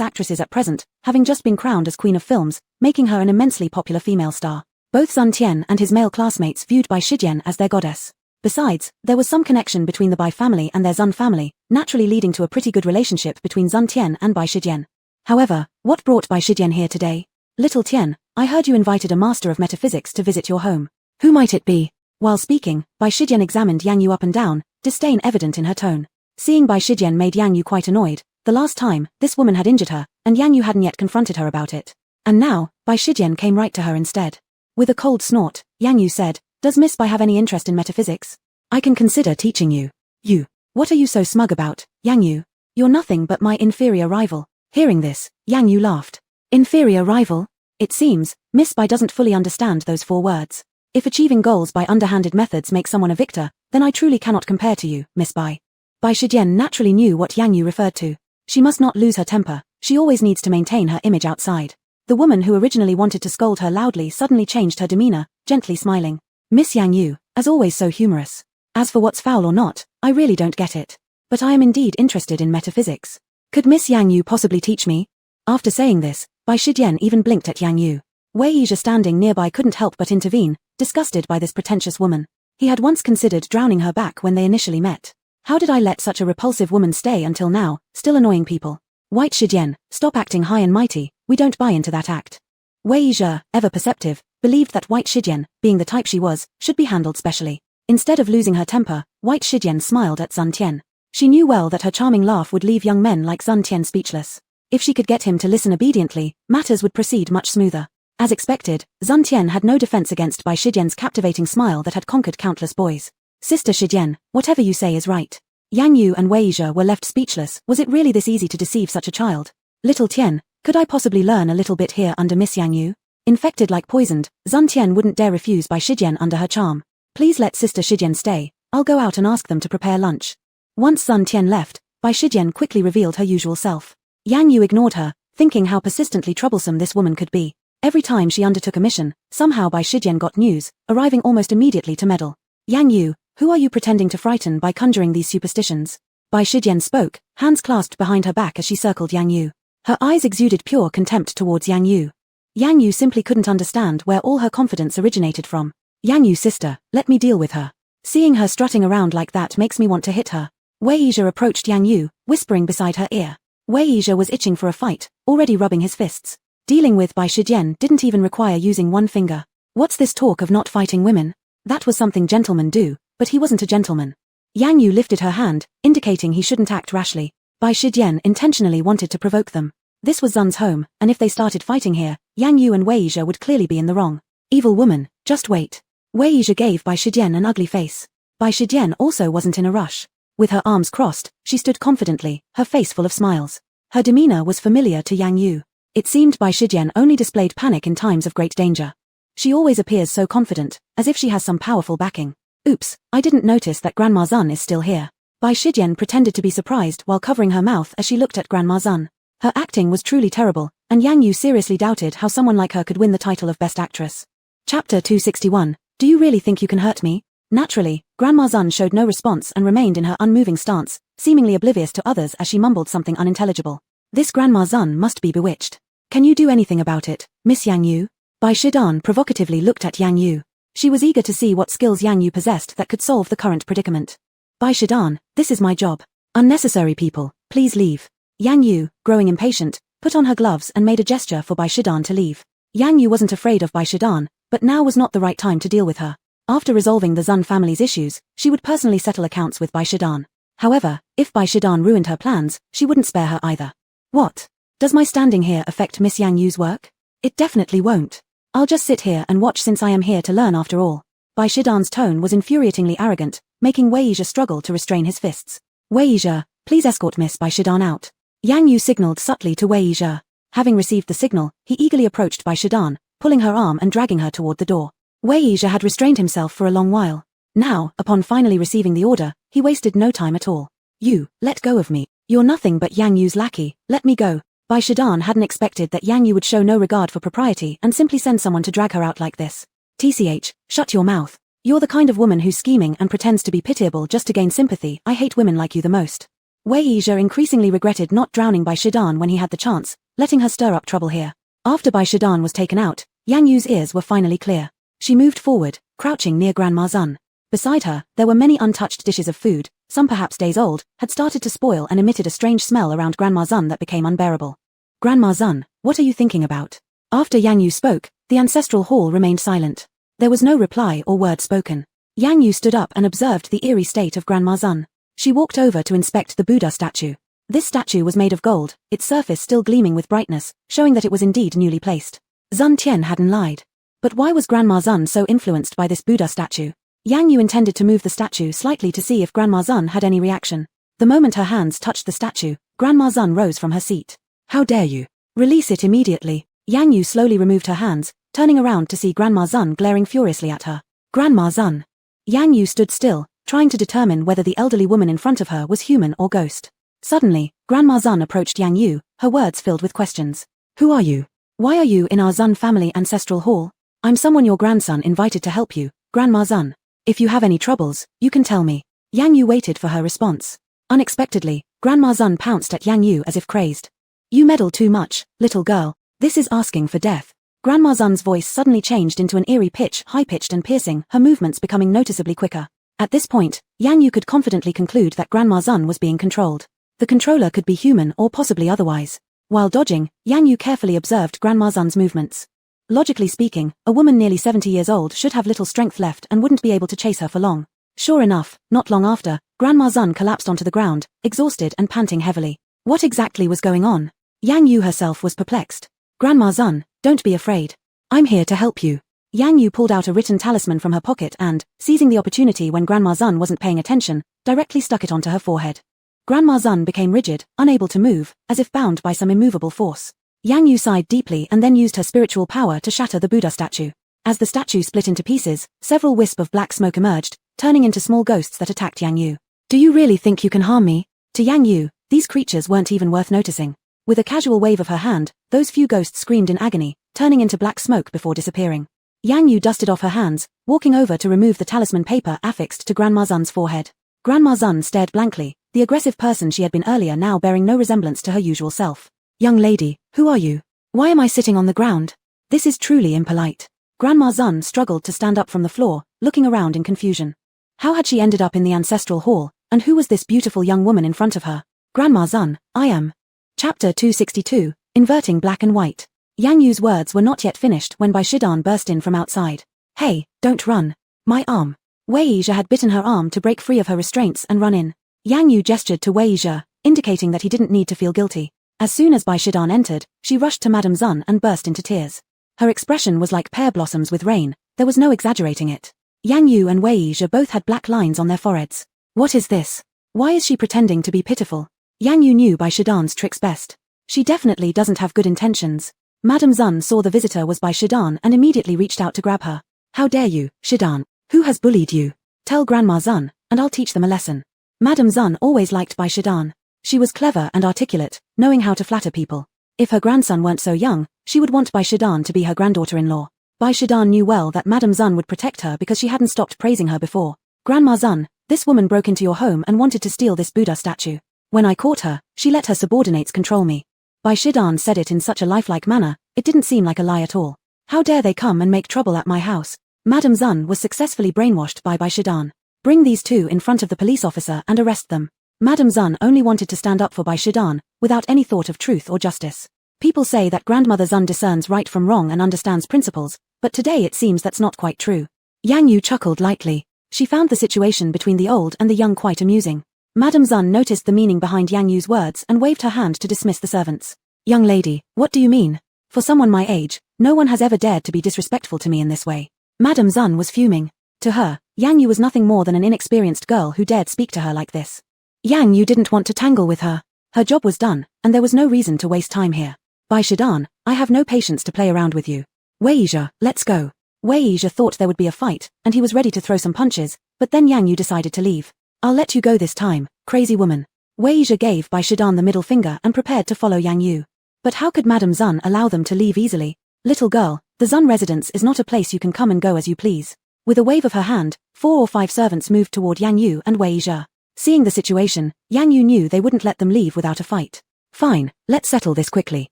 actresses at present, having just been crowned as Queen of Films, making her an immensely popular female star. Both Zun Tian and his male classmates viewed Bai Shijian as their goddess. Besides, there was some connection between the Bai family and their Zun family, naturally leading to a pretty good relationship between Zun Tian and Bai Shijian. However, what brought Bai Shijian here today? Little Tian, I heard you invited a master of metaphysics to visit your home. Who might it be? While speaking, Bai Shijian examined Yang Yu up and down, disdain evident in her tone. Seeing Bai Shijian made Yang Yu quite annoyed. The last time, this woman had injured her, and Yang Yu hadn't yet confronted her about it. And now, Bai Shijian came right to her instead. With a cold snort, Yang Yu said, Does Miss Bai have any interest in metaphysics? I can consider teaching you. You. What are you so smug about, Yang Yu? You're nothing but my inferior rival. Hearing this, Yang Yu laughed. Inferior rival? It seems, Miss Bai doesn't fully understand those 4 words. If achieving goals by underhanded methods makes someone a victor, then I truly cannot compare to you, Miss Bai. Bai Shijian naturally knew what Yang Yu referred to. She must not lose her temper, she always needs to maintain her image outside. The woman who originally wanted to scold her loudly suddenly changed her demeanor, gently smiling. Miss Yang Yu, as always so humorous. As for what's foul or not, I really don't get it. But I am indeed interested in metaphysics. Could Miss Yang Yu possibly teach me? After saying this, Bai Shijian even blinked at Yang Yu. Wei Yizhe standing nearby couldn't help but intervene, disgusted by this pretentious woman. He had once considered drowning her back when they initially met. How did I let such a repulsive woman stay until now, still annoying people? White Shijian, stop acting high and mighty, we don't buy into that act. Wei Yizhe, ever perceptive, believed that White Shijian, being the type she was, should be handled specially. Instead of losing her temper, White Shijian smiled at Zun Tian. She knew well that her charming laugh would leave young men like Zun Tian speechless. If she could get him to listen obediently, matters would proceed much smoother. As expected, Zun Tian had no defense against Bai Shijian's captivating smile that had conquered countless boys. Sister Shijian, whatever you say is right. Yang Yu and Wei Yizhe were left speechless. Was it really this easy to deceive such a child? Little Tian, could I possibly learn a little bit here under Miss Yang Yu? Infected like poisoned, Zun Tian wouldn't dare refuse Bai Shijian under her charm. Please let Sister Shijian stay, I'll go out and ask them to prepare lunch. Once Zun Tian left, Bai Shijian quickly revealed her usual self. Yang Yu ignored her, thinking how persistently troublesome this woman could be. Every time she undertook a mission, somehow Bai Shijian got news, arriving almost immediately to meddle. Yang Yu, who are you pretending to frighten by conjuring these superstitions? Bai Shijian spoke, hands clasped behind her back as she circled Yang Yu. Her eyes exuded pure contempt towards Yang Yu. Yang Yu simply couldn't understand where all her confidence originated from. Yang Yu sister, let me deal with her. Seeing her strutting around like that makes me want to hit her. Wei Yizhe approached Yang Yu, whispering beside her ear. Wei Yizhe was itching for a fight, already rubbing his fists. Dealing with Bai Shijian didn't even require using one finger. What's this talk of not fighting women? That was something gentlemen do, but he wasn't a gentleman. Yang Yu lifted her hand, indicating he shouldn't act rashly. Bai Shijian intentionally wanted to provoke them. This was Zun's home, and if they started fighting here, Yang Yu and Wei Yizhe would clearly be in the wrong. Evil woman, just wait. Wei Yizhe gave Bai Shijian an ugly face. Bai Shijian also wasn't in a rush. With her arms crossed, she stood confidently, her face full of smiles. Her demeanor was familiar to Yang Yu. It seemed Bai Shijian only displayed panic in times of great danger. She always appears so confident, as if she has some powerful backing. Oops, I didn't notice that Grandma Zun is still here. Bai Shijian pretended to be surprised while covering her mouth as she looked at Grandma Zun. Her acting was truly terrible, and Yang Yu seriously doubted how someone like her could win the title of Best Actress. Chapter 261, Do you really think you can hurt me? Naturally, Grandma Zun showed no response and remained in her unmoving stance, seemingly oblivious to others as she mumbled something unintelligible. This Grandma Zun must be bewitched. Can you do anything about it, Miss Yang Yu? Bai Shijian provocatively looked at Yang Yu. She was eager to see what skills Yang Yu possessed that could solve the current predicament. Bai Shijian, this is my job. Unnecessary people, please leave. Yang Yu, growing impatient, put on her gloves and made a gesture for Bai Shijian to leave. Yang Yu wasn't afraid of Bai Shijian, but now was not the right time to deal with her. After resolving the Zun family's issues, she would personally settle accounts with Bai Shijian. However, if Bai Shijian ruined her plans, she wouldn't spare her either. What? Does my standing here affect Miss Yang Yu's work? It definitely won't. I'll just sit here and watch since I am here to learn after all. Bai Shijian's tone was infuriatingly arrogant, making Wei Yizhe struggle to restrain his fists. Wei Yizhe, please escort Miss Bai Shijian out. Yang Yu signaled subtly to Wei Yizhe. Having received the signal, he eagerly approached Bai Shijian, pulling her arm and dragging her toward the door. Wei Yizhe had restrained himself for a long while. Now, upon finally receiving the order, he wasted no time at all. You, let go of me. You're nothing but Yang Yu's lackey, let me go. Bai Shijian hadn't expected that Yang Yu would show no regard for propriety and simply send someone to drag her out like this. TCH, shut your mouth. You're the kind of woman who's scheming and pretends to be pitiable just to gain sympathy. I hate women like you the most. Wei Yizhe increasingly regretted not drowning Bai Shijian when he had the chance, letting her stir up trouble here. After Bai Shijian was taken out, Yang Yu's ears were finally clear. She moved forward, crouching near Grandma Zun. Beside her, there were many untouched dishes of food, some perhaps days old, had started to spoil and emitted a strange smell around Grandma Zun that became unbearable. Grandma Zun, what are you thinking about? After Yang Yu spoke, the ancestral hall remained silent. There was no reply or word spoken. Yang Yu stood up and observed the eerie state of Grandma Zun. She walked over to inspect the Buddha statue. This statue was made of gold, its surface still gleaming with brightness, showing that it was indeed newly placed. Zun Tian hadn't lied. But why was Grandma Zun so influenced by this Buddha statue? Yang Yu intended to move the statue slightly to see if Grandma Zun had any reaction. The moment her hands touched the statue, Grandma Zun rose from her seat. How dare you? Release it immediately. Yang Yu slowly removed her hands, turning around to see Grandma Zun glaring furiously at her. Grandma Zun. Yang Yu stood still, trying to determine whether the elderly woman in front of her was human or ghost. Suddenly, Grandma Zun approached Yang Yu, her words filled with questions. Who are you? Why are you in our Zun family ancestral hall? I'm someone your grandson invited to help you, Grandma Zun. If you have any troubles, you can tell me. Yang Yu waited for her response. Unexpectedly, Grandma Zun pounced at Yang Yu as if crazed. You meddle too much, little girl. This is asking for death. Grandma Zun's voice suddenly changed into an eerie pitch, high-pitched and piercing, her movements becoming noticeably quicker. At this point, Yang Yu could confidently conclude that Grandma Zun was being controlled. The controller could be human or possibly otherwise. While dodging, Yang Yu carefully observed Grandma Zun's movements. Logically speaking, a woman nearly 70 years old should have little strength left and wouldn't be able to chase her for long. Sure enough, not long after, Grandma Zun collapsed onto the ground, exhausted and panting heavily. What exactly was going on? Yang Yu herself was perplexed. Grandma Zun, don't be afraid. I'm here to help you. Yang Yu pulled out a written talisman from her pocket and, seizing the opportunity when Grandma Zun wasn't paying attention, directly stuck it onto her forehead. Grandma Zun became rigid, unable to move, as if bound by some immovable force. Yang Yu sighed deeply and then used her spiritual power to shatter the Buddha statue. As the statue split into pieces, several wisps of black smoke emerged, turning into small ghosts that attacked Yang Yu. Do you really think you can harm me? To Yang Yu, these creatures weren't even worth noticing. With a casual wave of her hand, those few ghosts screamed in agony, turning into black smoke before disappearing. Yang Yu dusted off her hands, walking over to remove the talisman paper affixed to Grandma Zun's forehead. Grandma Zun stared blankly, the aggressive person she had been earlier now bearing no resemblance to her usual self. Young lady, who are you? Why am I sitting on the ground? This is truly impolite. Grandma Zun struggled to stand up from the floor, looking around in confusion. How had she ended up in the ancestral hall, and who was this beautiful young woman in front of her? Grandma Zun, I am. Chapter 262, Inverting Black and White. Yang Yu's words were not yet finished when Bai Shidan burst in from outside. Hey, don't run. My arm. Wei Yizhe had bitten her arm to break free of her restraints and run in. Yang Yu gestured to Wei Yizhe, indicating that he didn't need to feel guilty. As soon as Bai Shidan entered, she rushed to Madame Zun and burst into tears. Her expression was like pear blossoms with rain, there was no exaggerating it. Yang Yu and Wei Yizhe both had black lines on their foreheads. What is this? Why is she pretending to be pitiful? Yang Yu knew Bai Shidan's tricks best. She definitely doesn't have good intentions. Madame Zun saw the visitor was Bai Shidan and immediately reached out to grab her. How dare you, Shidan? Who has bullied you? Tell Grandma Zun, and I'll teach them a lesson. Madame Zun always liked Bai Shidan. She was clever and articulate, knowing how to flatter people. If her grandson weren't so young, she would want Bai Shidan to be her granddaughter-in-law. Bai Shidan knew well that Madame Zun would protect her because she hadn't stopped praising her before. Grandma Zun, this woman broke into your home and wanted to steal this Buddha statue. When I caught her, she let her subordinates control me. Bai Shidan said it in such a lifelike manner, it didn't seem like a lie at all. How dare they come and make trouble at my house? Madame Zun was successfully brainwashed by Bai Shidan. Bring these two in front of the police officer and arrest them. Madame Zun only wanted to stand up for Bai Shidan, without any thought of truth or justice. People say that Grandmother Zun discerns right from wrong and understands principles, but today it seems that's not quite true. Yang Yu chuckled lightly. She found the situation between the old and the young quite amusing. Madame Zun noticed the meaning behind Yang Yu's words and waved her hand to dismiss the servants. Young lady, what do you mean? For someone my age, no one has ever dared to be disrespectful to me in this way. Madame Zun was fuming. To her, Yang Yu was nothing more than an inexperienced girl who dared speak to her like this. Yang Yu didn't want to tangle with her. Her job was done, and there was no reason to waste time here. Bai Shidan, I have no patience to play around with you. Wei Yizhe, let's go. Wei Yizhe thought there would be a fight, and he was ready to throw some punches, but then Yang Yu decided to leave. I'll let you go this time, crazy woman. Wei Yizhe gave Bai Shidan the middle finger and prepared to follow Yang Yu. But how could Madame Zun allow them to leave easily? Little girl, the Zun residence is not a place you can come and go as you please. With a wave of her hand, 4 or 5 servants moved toward Yang Yu and Wei Yizhe. Seeing the situation, Yang Yu knew they wouldn't let them leave without a fight. Fine, let's settle this quickly.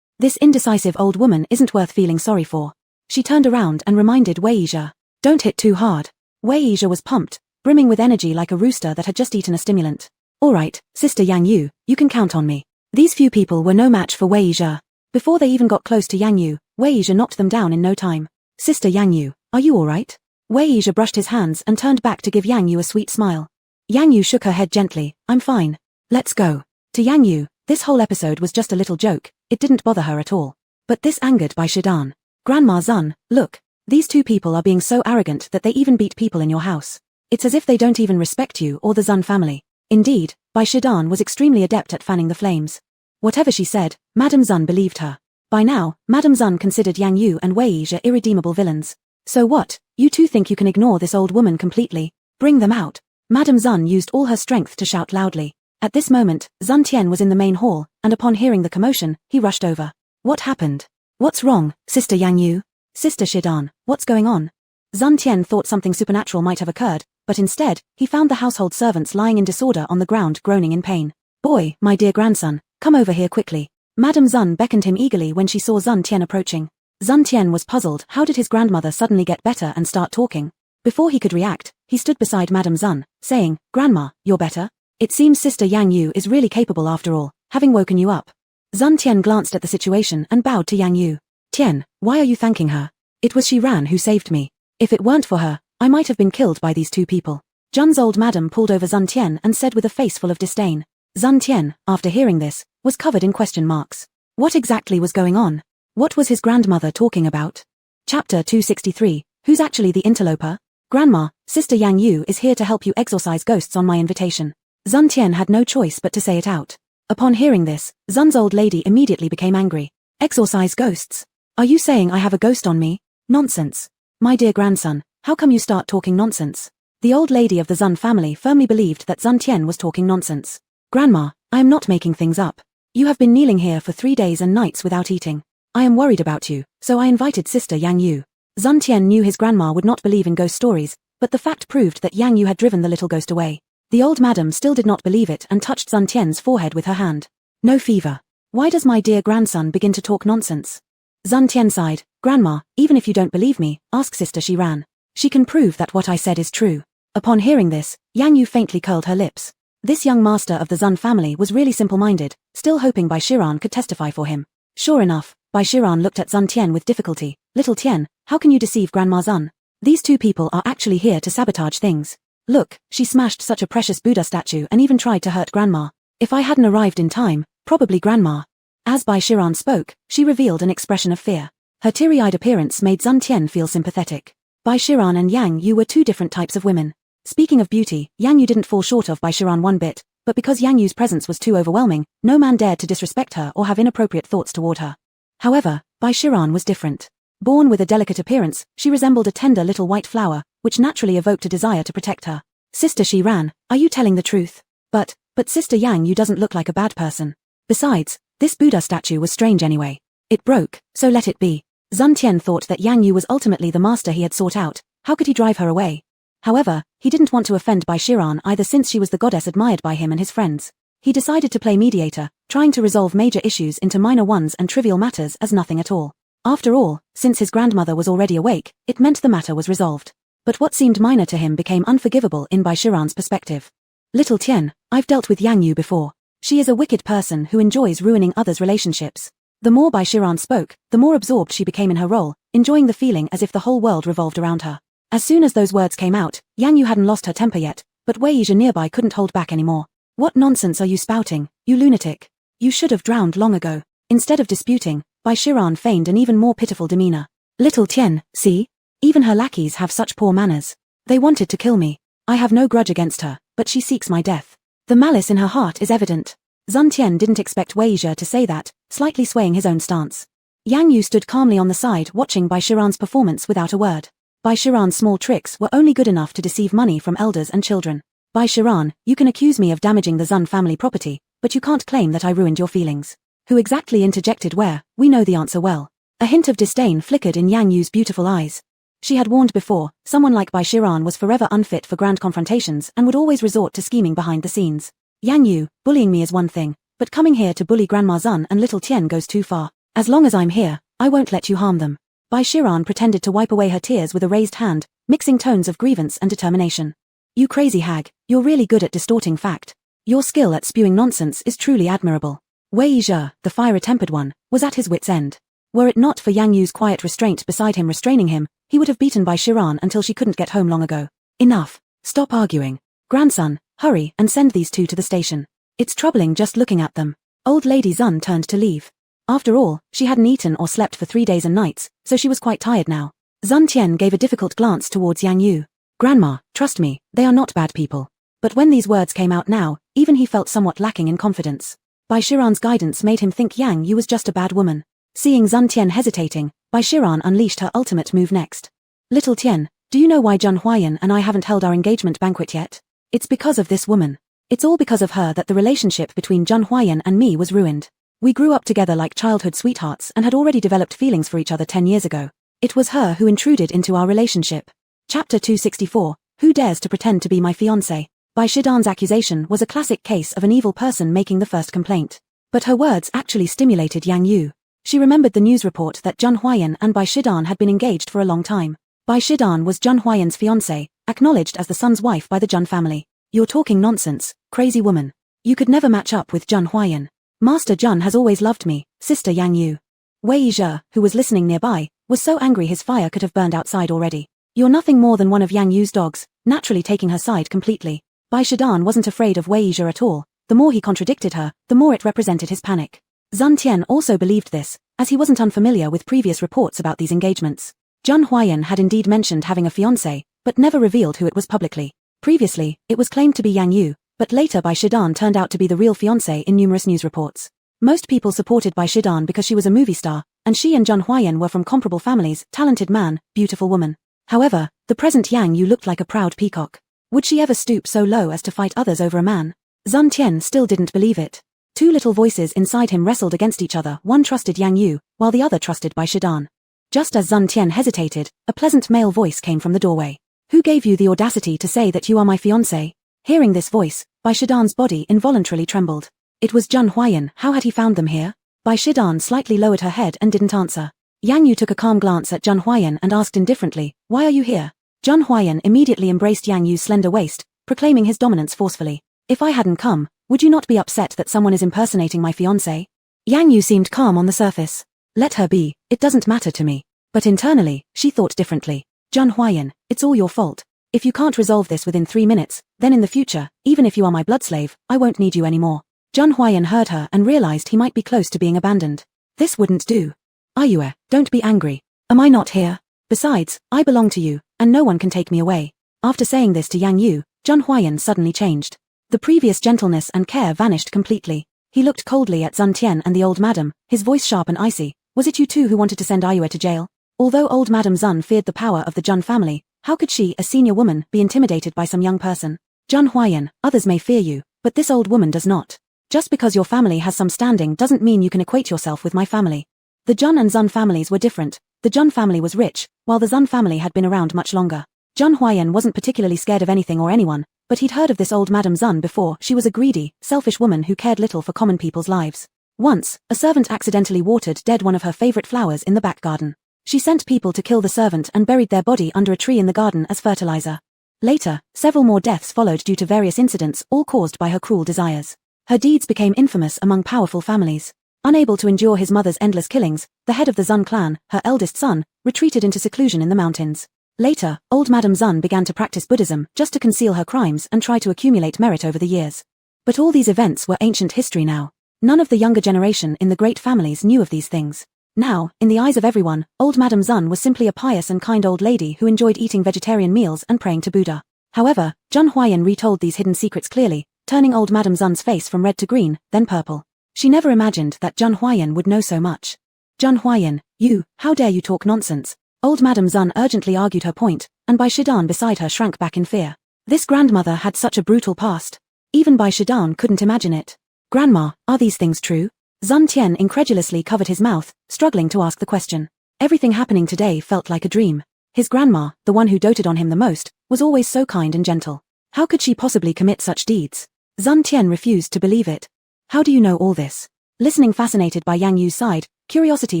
This indecisive old woman isn't worth feeling sorry for. She turned around and reminded Wei Yizhe. Don't hit too hard. Wei Yizhe was pumped, brimming with energy like a rooster that had just eaten a stimulant. Alright, Sister Yang Yu, you can count on me. These few people were no match for Wei Yizhe. Before they even got close to Yang Yu, Wei Yizhe knocked them down in no time. Sister Yang Yu, are you alright? Wei Yizhe brushed his hands and turned back to give Yang Yu a sweet smile. Yang Yu shook her head gently. I'm fine. Let's go. To Yang Yu, this whole episode was just a little joke, it didn't bother her at all. But this angered Bai Shidan. Grandma Zun, look. These two people are being so arrogant that they even beat people in your house. It's as if they don't even respect you or the Zun family. Indeed, Bai Shidan was extremely adept at fanning the flames. Whatever she said, Madame Zun believed her. By now, Madame Zun considered Yang Yu and Wei Yizhe irredeemable villains. So what, you two think you can ignore this old woman completely? Bring them out. Madame Zun used all her strength to shout loudly. At this moment, Zun Tian was in the main hall, and upon hearing the commotion, he rushed over. What happened? What's wrong, Sister Yang Yu? Sister Shidan, what's going on? Zun Tian thought something supernatural might have occurred, but instead, he found the household servants lying in disorder on the ground groaning in pain. Boy, my dear grandson, come over here quickly. Madame Zun beckoned him eagerly when she saw Zun Tian approaching. Zun Tian was puzzled. How did his grandmother suddenly get better and start talking? Before he could react, he stood beside Madame Zun, saying, Grandma, you're better? It seems Sister Yang Yu is really capable after all, having woken you up. Zun Tian glanced at the situation and bowed to Yang Yu. Tian, why are you thanking her? It was she ran who saved me. If it weren't for her, I might have been killed by these two people. Jun's old madam pulled over Zun Tian and said with a face full of disdain. Zun Tian, after hearing this, was covered in question marks. What exactly was going on? What was his grandmother talking about? Chapter 263, Who's actually the interloper? Grandma, Sister Yang Yu is here to help you exorcise ghosts on my invitation. Zun Tian had no choice but to say it out. Upon hearing this, Zun's old lady immediately became angry. Exorcise ghosts? Are you saying I have a ghost on me? Nonsense. My dear grandson, how come you start talking nonsense? The old lady of the Zun family firmly believed that Zun Tian was talking nonsense. Grandma, I am not making things up. You have been kneeling here for 3 days and nights without eating. I am worried about you, so I invited Sister Yang Yu. Sun Tian knew his grandma would not believe in ghost stories, but the fact proved that Yang Yu had driven the little ghost away. The old madam still did not believe it and touched Sun Tian's forehead with her hand. No fever. Why does my dear grandson begin to talk nonsense? Sun Tian sighed. Grandma, even if you don't believe me, ask Sister Shiran. She can prove that what I said is true. Upon hearing this, Yang Yu faintly curled her lips. This young master of the Zun family was really simple-minded, still hoping Bai Shiran could testify for him. Sure enough, Bai Shiran looked at Sun Tian with difficulty. Little Tian, how can you deceive Grandma Zun? These two people are actually here to sabotage things. Look, she smashed such a precious Buddha statue and even tried to hurt Grandma. If I hadn't arrived in time, probably Grandma. As Bai Shiran spoke, she revealed an expression of fear. Her teary-eyed appearance made Sun Tian feel sympathetic. Bai Shiran and Yang Yu were two different types of women. Speaking of beauty, Yang Yu didn't fall short of Bai Shiran one bit, but because Yang Yu's presence was too overwhelming, no man dared to disrespect her or have inappropriate thoughts toward her. However, Bai Shiran was different. Born with a delicate appearance, she resembled a tender little white flower, which naturally evoked a desire to protect her. Sister Shiran, are you telling the truth? But Sister Yang Yu doesn't look like a bad person. Besides, this Buddha statue was strange anyway. It broke, so let it be. Sun Tian thought that Yang Yu was ultimately the master he had sought out. How could he drive her away? However, he didn't want to offend Bai Shiran either since she was the goddess admired by him and his friends. He decided to play mediator, trying to resolve major issues into minor ones and trivial matters as nothing at all. After all, since his grandmother was already awake, it meant the matter was resolved. But what seemed minor to him became unforgivable in Bai Shiran's perspective. Little Tian, I've dealt with Yang Yu before. She is a wicked person who enjoys ruining others' relationships. The more Bai Shiran spoke, the more absorbed she became in her role, enjoying the feeling as if the whole world revolved around her. As soon as those words came out, Yang Yu hadn't lost her temper yet, but Wei Yizha nearby couldn't hold back anymore. What nonsense are you spouting, you lunatic? You should have drowned long ago. Instead of disputing, Bai Shiran feigned an even more pitiful demeanor. Little Tian, see? Even her lackeys have such poor manners. They wanted to kill me. I have no grudge against her, but she seeks my death. The malice in her heart is evident. Sun Tian didn't expect Wei Yizha to say that, slightly swaying his own stance. Yang Yu stood calmly on the side watching Bai Shiran's performance without a word. Bai Shiran's small tricks were only good enough to deceive money from elders and children. Bai Shiran, you can accuse me of damaging the Zun family property, but you can't claim that I ruined your feelings. Who exactly interjected where? We know the answer well. A hint of disdain flickered in Yang Yu's beautiful eyes. She had warned before, someone like Bai Shiran was forever unfit for grand confrontations and would always resort to scheming behind the scenes. Yang Yu, bullying me is one thing, but coming here to bully Grandma Zun and Little Tian goes too far. As long as I'm here, I won't let you harm them. Bai Shiran pretended to wipe away her tears with a raised hand, mixing tones of grievance and determination. You crazy hag, you're really good at distorting fact. Your skill at spewing nonsense is truly admirable. Wei Yizha, the fire-tempered one, was at his wit's end. Were it not for Yang Yu's quiet restraint beside him restraining him, he would have beaten Bai Shiran until she couldn't get home long ago. Enough. Stop arguing. Grandson, hurry and send these two to the station. It's troubling just looking at them. Old Lady Zun turned to leave. After all, she hadn't eaten or slept for 3 days and nights, so she was quite tired now. Sun Tian gave a difficult glance towards Yang Yu. Grandma, trust me, they are not bad people. But when these words came out now, even he felt somewhat lacking in confidence. Bai Shiran's guidance made him think Yang Yu was just a bad woman. Seeing Sun Tian hesitating, Bai Shiran unleashed her ultimate move next. Little Tian, do you know why Zhun Huayan and I haven't held our engagement banquet yet? It's because of this woman. It's all because of her that the relationship between Zhun Huayan and me was ruined. We grew up together like childhood sweethearts and had already developed feelings for each other 10 years ago. It was her who intruded into our relationship. Chapter 264, Who Dares to Pretend to Be My Fiancé? Bai Shidan's accusation was a classic case of an evil person making the first complaint. But her words actually stimulated Yang Yu. She remembered the news report that Zhun Huayan and Bai Shidan had been engaged for a long time. Bai Shidan was Zhun Huayan's fiancé, acknowledged as the son's wife by the Zhun family. You're talking nonsense, crazy woman. You could never match up with Zhun Huayan. Master Zhun has always loved me, Sister Yang Yu. Wei Yizha, who was listening nearby, was so angry his fire could have burned outside already. You're nothing more than one of Yang Yu's dogs, naturally taking her side completely. Bai Shidan wasn't afraid of Wei Yizha at all. The more he contradicted her, the more it represented his panic. Sun Tian also believed this, as he wasn't unfamiliar with previous reports about these engagements. Zhun Huayan had indeed mentioned having a fiancé, but never revealed who it was publicly. Previously, it was claimed to be Yang Yu, but later Bai Shidan turned out to be the real fiancé in numerous news reports. Most people supported Bai Shidan because she was a movie star, and she and Zhun Huayan were from comparable families, talented man, beautiful woman. However, the present Yang Yu looked like a proud peacock. Would she ever stoop so low as to fight others over a man? Sun Tian still didn't believe it. Two little voices inside him wrestled against each other. One trusted Yang Yu, while the other trusted Bai Shidan. Just as Sun Tian hesitated, a pleasant male voice came from the doorway. Who gave you the audacity to say that you are my fiancé? Hearing this voice, Bai Shidan's body involuntarily trembled. It was Zhun Huayan. How had he found them here? Bai Shidan slightly lowered her head and didn't answer. Yang Yu took a calm glance at Zhun Huayan and asked indifferently, "Why are you here?" Zhun Huayan immediately embraced Yang Yu's slender waist, proclaiming his dominance forcefully. "If I hadn't come, would you not be upset that someone is impersonating my fiancé?" Yang Yu seemed calm on the surface. "Let her be, it doesn't matter to me." But internally, she thought differently. "Zhun Huayan, it's all your fault. If you can't resolve this within 3 minutes, then in the future, even if you are my blood slave, I won't need you anymore." Zhun Huayan heard her and realized he might be close to being abandoned. This wouldn't do. "Ayue, don't be angry. Am I not here? Besides, I belong to you, and no one can take me away." After saying this to Yang Yu, Zhun Huayan suddenly changed. The previous gentleness and care vanished completely. He looked coldly at Sun Tian and the old madam, his voice sharp and icy. "Was it you two who wanted to send Ayue to jail?" Although old Madam Zun feared the power of the Zhun family, how could she, a senior woman, be intimidated by some young person? "Zhun Huayan, others may fear you, but this old woman does not. Just because your family has some standing doesn't mean you can equate yourself with my family." The Zhun and Zun families were different. The Zhun family was rich, while the Zun family had been around much longer. Zhun Huayan wasn't particularly scared of anything or anyone, but he'd heard of this old Madam Zun before. She was a greedy, selfish woman who cared little for common people's lives. Once, a servant accidentally watered dead one of her favorite flowers in the back garden. She sent people to kill the servant and buried their body under a tree in the garden as fertilizer. Later, several more deaths followed due to various incidents, all caused by her cruel desires. Her deeds became infamous among powerful families. Unable to endure his mother's endless killings, the head of the Zun clan, her eldest son, retreated into seclusion in the mountains. Later, old Madam Zun began to practice Buddhism just to conceal her crimes and try to accumulate merit over the years. But all these events were ancient history now. None of the younger generation in the great families knew of these things. Now, in the eyes of everyone, old Madam Zun was simply a pious and kind old lady who enjoyed eating vegetarian meals and praying to Buddha. However, Zhun Huayan retold these hidden secrets clearly, turning old Madam Zun's face from red to green, then purple. She never imagined that Zhun Huayan would know so much. "Zhun Huayan, you, how dare you talk nonsense?" Old Madam Zun urgently argued her point, and Bai Shidan beside her shrank back in fear. This grandmother had such a brutal past. Even Bai Shidan couldn't imagine it. "Grandma, are these things true?" Sun Tian incredulously covered his mouth, struggling to ask the question. Everything happening today felt like a dream. His grandma, the one who doted on him the most, was always so kind and gentle. How could she possibly commit such deeds? Sun Tian refused to believe it. "How do you know all this?" Listening fascinated by Yang Yu's side, curiosity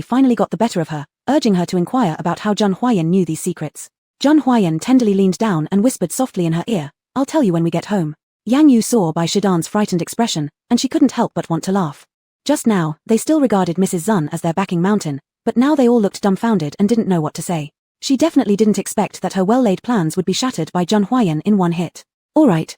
finally got the better of her, urging her to inquire about how Zhun Huayan knew these secrets. Zhun Huayan tenderly leaned down and whispered softly in her ear, "I'll tell you when we get home." Yang Yu saw Bai Shidan's frightened expression, and she couldn't help but want to laugh. Just now, they still regarded Mrs. Zun as their backing mountain, but now they all looked dumbfounded and didn't know what to say. She definitely didn't expect that her well-laid plans would be shattered by Zhun Huayan in one hit. "All right,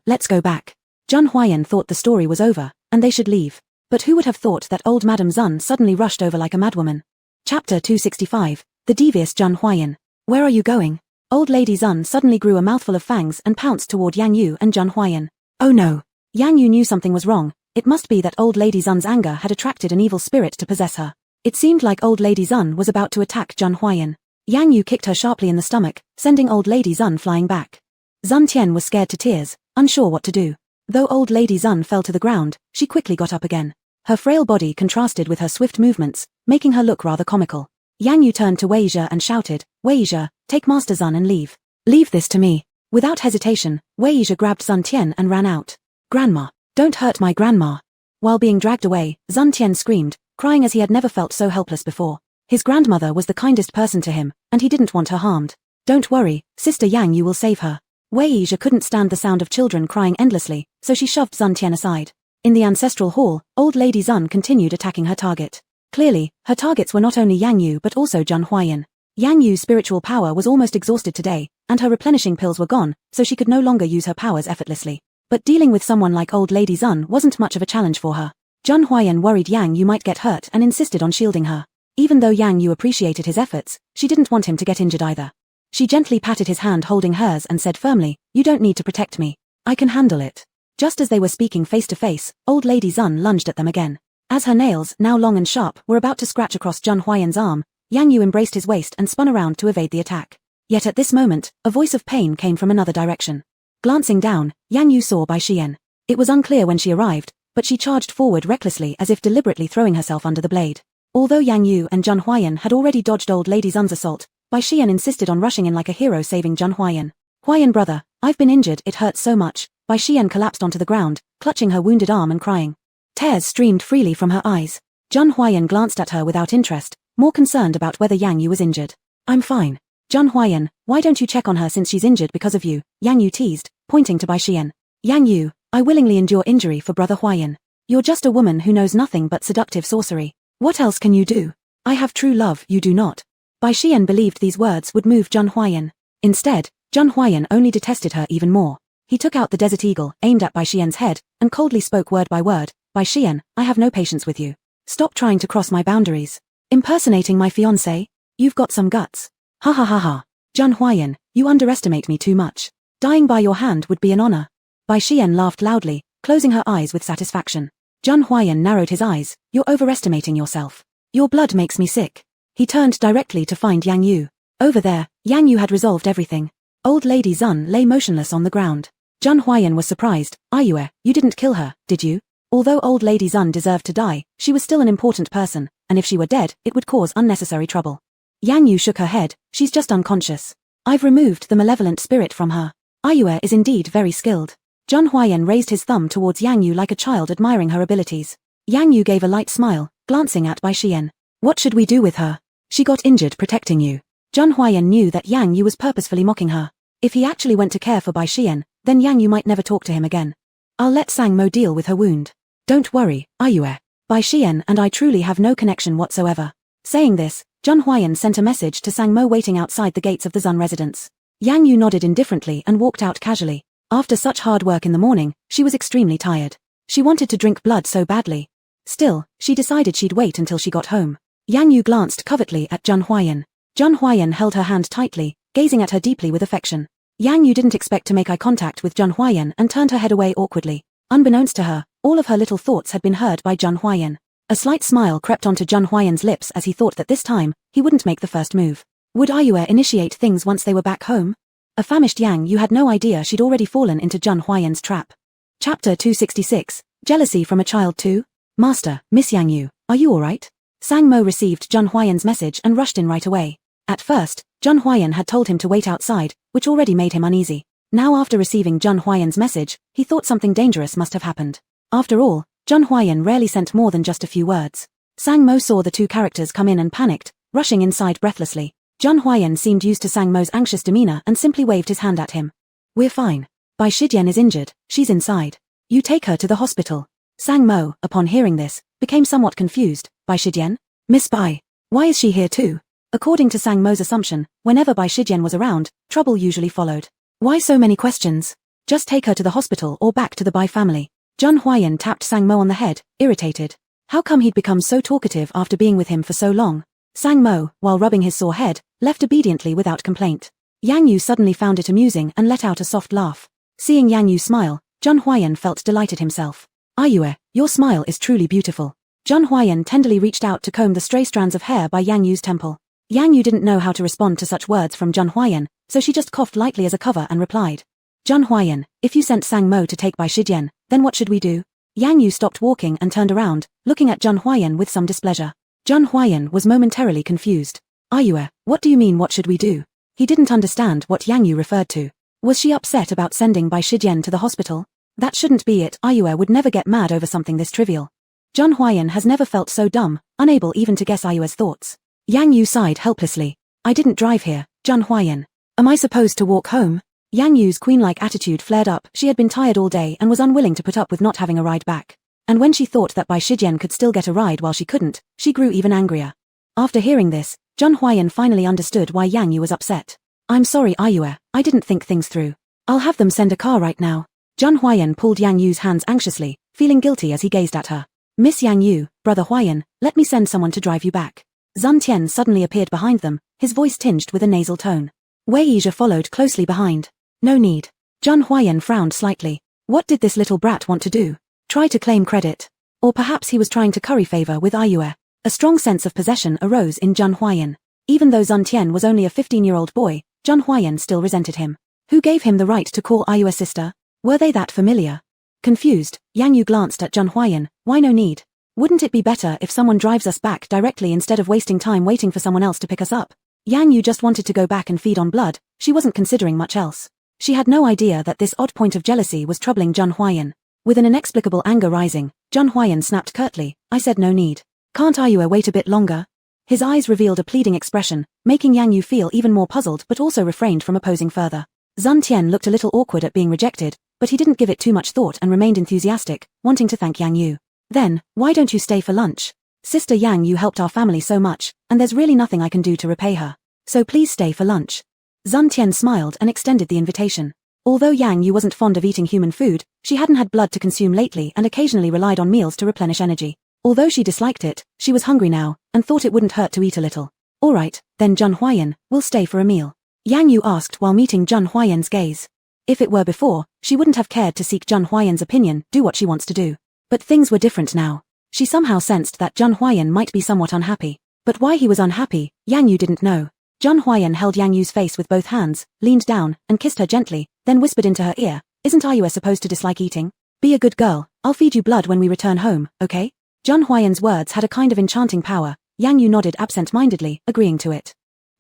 let's go back." Zhun Huayan thought the story was over, and they should leave. But who would have thought that old Madam Zun suddenly rushed over like a madwoman? Chapter 265, The Devious Zhun Huayan. "Where are you going?" Old Lady Zun suddenly grew a mouthful of fangs and pounced toward Yang Yu and Zhun Huayan. Oh no! Yang Yu knew something was wrong. It must be that old Lady Zun's anger had attracted an evil spirit to possess her. It seemed like old Lady Zun was about to attack Zhun Huayan. Yang Yu kicked her sharply in the stomach, sending old Lady Zun flying back. Sun Tian was scared to tears, unsure what to do. Though old Lady Zun fell to the ground, she quickly got up again. Her frail body contrasted with her swift movements, making her look rather comical. Yang Yu turned to Wei Zhe and shouted, "Wei Zhe, take Master Zun and leave. Leave this to me." Without hesitation, Wei Zhe grabbed Sun Tian and ran out. "Grandma, don't hurt my grandma." While being dragged away, Sun Tian screamed, crying as he had never felt so helpless before. His grandmother was the kindest person to him, and he didn't want her harmed. "Don't worry, Sister Yang Yu will save her." Wei Zhe couldn't stand the sound of children crying endlessly, so she shoved Sun Tian aside. In the ancestral hall, old Lady Zun continued attacking her target. Clearly, her targets were not only Yang Yu but also Zhun Huayan. Yang Yu's spiritual power was almost exhausted today, and her replenishing pills were gone, so she could no longer use her powers effortlessly. But dealing with someone like old Lady Zun wasn't much of a challenge for her. Zhun Huayan worried Yang Yu might get hurt and insisted on shielding her. Even though Yang Yu appreciated his efforts, she didn't want him to get injured either. She gently patted his hand holding hers and said firmly, "You don't need to protect me. I can handle it." Just as they were speaking face to face, old Lady Zun lunged at them again. As her nails, now long and sharp, were about to scratch across Zhun Huayan's arm, Yang Yu embraced his waist and spun around to evade the attack. Yet at this moment, a voice of pain came from another direction. Glancing down, Yang Yu saw Bai Shiyan. It was unclear when she arrived, but she charged forward recklessly as if deliberately throwing herself under the blade. Although Yang Yu and Zheng Huayan had already dodged old lady Zun's assault, Bai Xian insisted on rushing in like a hero saving Zheng Huayan. Huayan brother, I've been injured, it hurts so much. Bai Xian collapsed onto the ground, clutching her wounded arm and crying. Tears streamed freely from her eyes. Zheng Huayan glanced at her without interest, more concerned about whether Yang Yu was injured. I'm fine. Zheng Huayan, why don't you check on her since she's injured because of you? Yang Yu teased, pointing to Bai Xian. Yang Yu, I willingly endure injury for brother Huayan. You're just a woman who knows nothing but seductive sorcery. What else can you do? I have true love, you do not. Bai Xian believed these words would move Zheng Huayan. Instead, Zheng Huayan only detested her even more. He took out the Desert Eagle, aimed at Bai Xian's head, and coldly spoke word by word. Bai Xian, I have no patience with you. Stop trying to cross my boundaries. Impersonating my fiancé? You've got some guts. Ha ha ha ha. Zheng Huayan, you underestimate me too much. Dying by your hand would be an honor. Bai Xian laughed loudly, closing her eyes with satisfaction. Zheng Huayan narrowed his eyes. You're overestimating yourself. Your blood makes me sick. He turned directly to find Yang Yu. Over there, Yang Yu had resolved everything. Old lady Zun lay motionless on the ground. Zheng Huayan was surprised. Ayue, you didn't kill her, did you? Although old lady Zun deserved to die, she was still an important person, and if she were dead, it would cause unnecessary trouble. Yang Yu shook her head. She's just unconscious. I've removed the malevolent spirit from her. Ayue is indeed very skilled. Zheng Huayan raised his thumb towards Yang Yu like a child admiring her abilities. Yang Yu gave a light smile, glancing at Bai Xian. What should we do with her? She got injured protecting you. Zheng Huayan knew that Yang Yu was purposefully mocking her. If he actually went to care for Bai Xian, then Yang Yu might never talk to him again. I'll let Sang Mo deal with her wound. Don't worry, Ayue. Bai Xian and I truly have no connection whatsoever. Saying this, Zheng Huayan sent a message to Sang Mo waiting outside the gates of the Zun residence. Yang Yu nodded indifferently and walked out casually. After such hard work in the morning, she was extremely tired. She wanted to drink blood so badly. Still, she decided she'd wait until she got home. Yang Yu glanced covertly at Zheng Huayan. Zheng Huayan held her hand tightly, gazing at her deeply with affection. Yang Yu didn't expect to make eye contact with Zheng Huayan and turned her head away awkwardly. Unbeknownst to her, all of her little thoughts had been heard by Zheng Huayan. A slight smile crept onto Zheng Huayan's lips as he thought that this time, he wouldn't make the first move. Would Ayue initiate things once they were back home? A famished Yang Yu had no idea she'd already fallen into Zheng Huayan's trap. Chapter 266, Jealousy from a Child too? Master, Miss Yang Yu, are you alright? Sang Mo received Zheng Huayan's message and rushed in right away. At first, Zheng Huayan had told him to wait outside, which already made him uneasy. Now after receiving Zheng Huayan's message, he thought something dangerous must have happened. After all, Zheng Huayan rarely sent more than just a few words. Sang Mo saw the two characters come in and panicked, rushing inside breathlessly. Zheng Huayan seemed used to Sang Mo's anxious demeanor and simply waved his hand at him. We're fine. Bai Shijian is injured, she's inside. You take her to the hospital. Sang Mo, upon hearing this, became somewhat confused. Bai Shijian? Miss Bai. Why is she here too? According to Sang Mo's assumption, whenever Bai Shijian was around, trouble usually followed. Why so many questions? Just take her to the hospital or back to the Bai family. Zheng Huayan tapped Sang Mo on the head, irritated. How come he'd become so talkative after being with him for so long? Sang Mo, while rubbing his sore head, left obediently without complaint. Yang Yu suddenly found it amusing and let out a soft laugh. Seeing Yang Yu smile, Zheng Huayan felt delighted himself. Ayue, your smile is truly beautiful. Zheng Huayan tenderly reached out to comb the stray strands of hair by Yang Yu's temple. Yang Yu didn't know how to respond to such words from Zheng Huayan, so she just coughed lightly as a cover and replied. Zheng Huayan, if you sent Sang Mo to take Bai Shijian, then what should we do? Yang Yu stopped walking and turned around, looking at Zheng Huayan with some displeasure. Zheng Huayan was momentarily confused. Ayue, what do you mean what should we do? He didn't understand what Yang Yu referred to. Was she upset about sending Bai Shijian to the hospital? That shouldn't be it. Ayue would never get mad over something this trivial. Zheng Huayan has never felt so dumb, unable even to guess Ayue's thoughts. Yang Yu sighed helplessly. I didn't drive here, Zheng Huayan. Am I supposed to walk home? Yang Yu's queen-like attitude flared up. She had been tired all day and was unwilling to put up with not having a ride back. And when she thought that Bai Shijian could still get a ride while she couldn't, she grew even angrier. After hearing this, Zheng Huayan finally understood why Yang Yu was upset. I'm sorry Ayue, I didn't think things through. I'll have them send a car right now. Zheng Huayan pulled Yang Yu's hands anxiously, feeling guilty as he gazed at her. Miss Yang Yu, brother Huayan, let me send someone to drive you back. Zun Tian suddenly appeared behind them, his voice tinged with a nasal tone. Wei Yizha followed closely behind. No need. Zheng Huayan frowned slightly. What did this little brat want to do? Try to claim credit. Or perhaps he was trying to curry favor with Ayue. A strong sense of possession arose in Zheng Huayan. Even though Zun Tian was only a 15-year-old boy, Zheng Huayan still resented him. Who gave him the right to call Ayue sister? Were they that familiar? Confused, Yang Yu glanced at Zheng Huayan. Why no need? Wouldn't it be better if someone drives us back directly instead of wasting time waiting for someone else to pick us up? Yang Yu just wanted to go back and feed on blood, she wasn't considering much else. She had no idea that this odd point of jealousy was troubling Zheng Huayan. With an inexplicable anger rising, Zheng Huayan snapped curtly, I said no need. Can't Ayue wait a bit longer? His eyes revealed a pleading expression, making Yang Yu feel even more puzzled but also refrained from opposing further. Zun Tian looked a little awkward at being rejected, but he didn't give it too much thought and remained enthusiastic, wanting to thank Yang Yu. Then, why don't you stay for lunch? Sister Yang Yu helped our family so much, and there's really nothing I can do to repay her. So please stay for lunch. Zun Tian smiled and extended the invitation. Although Yang Yu wasn't fond of eating human food, she hadn't had blood to consume lately and occasionally relied on meals to replenish energy. Although she disliked it, she was hungry now, and thought it wouldn't hurt to eat a little. Alright, then Zheng Huayan, we'll stay for a meal. Yang Yu asked while meeting Zheng Huayan's gaze. If it were before, she wouldn't have cared to seek Zheng Huayan's opinion, do what she wants to do. But things were different now. She somehow sensed that Zheng Huayan might be somewhat unhappy. But why he was unhappy, Yang Yu didn't know. Zheng Huayan held Yang Yu's face with both hands, leaned down, and kissed her gently, then whispered into her ear, Isn't Ayue supposed to dislike eating? Be a good girl, I'll feed you blood when we return home, okay? Zheng Huayan's words had a kind of enchanting power. Yang Yu nodded absent-mindedly, agreeing to it.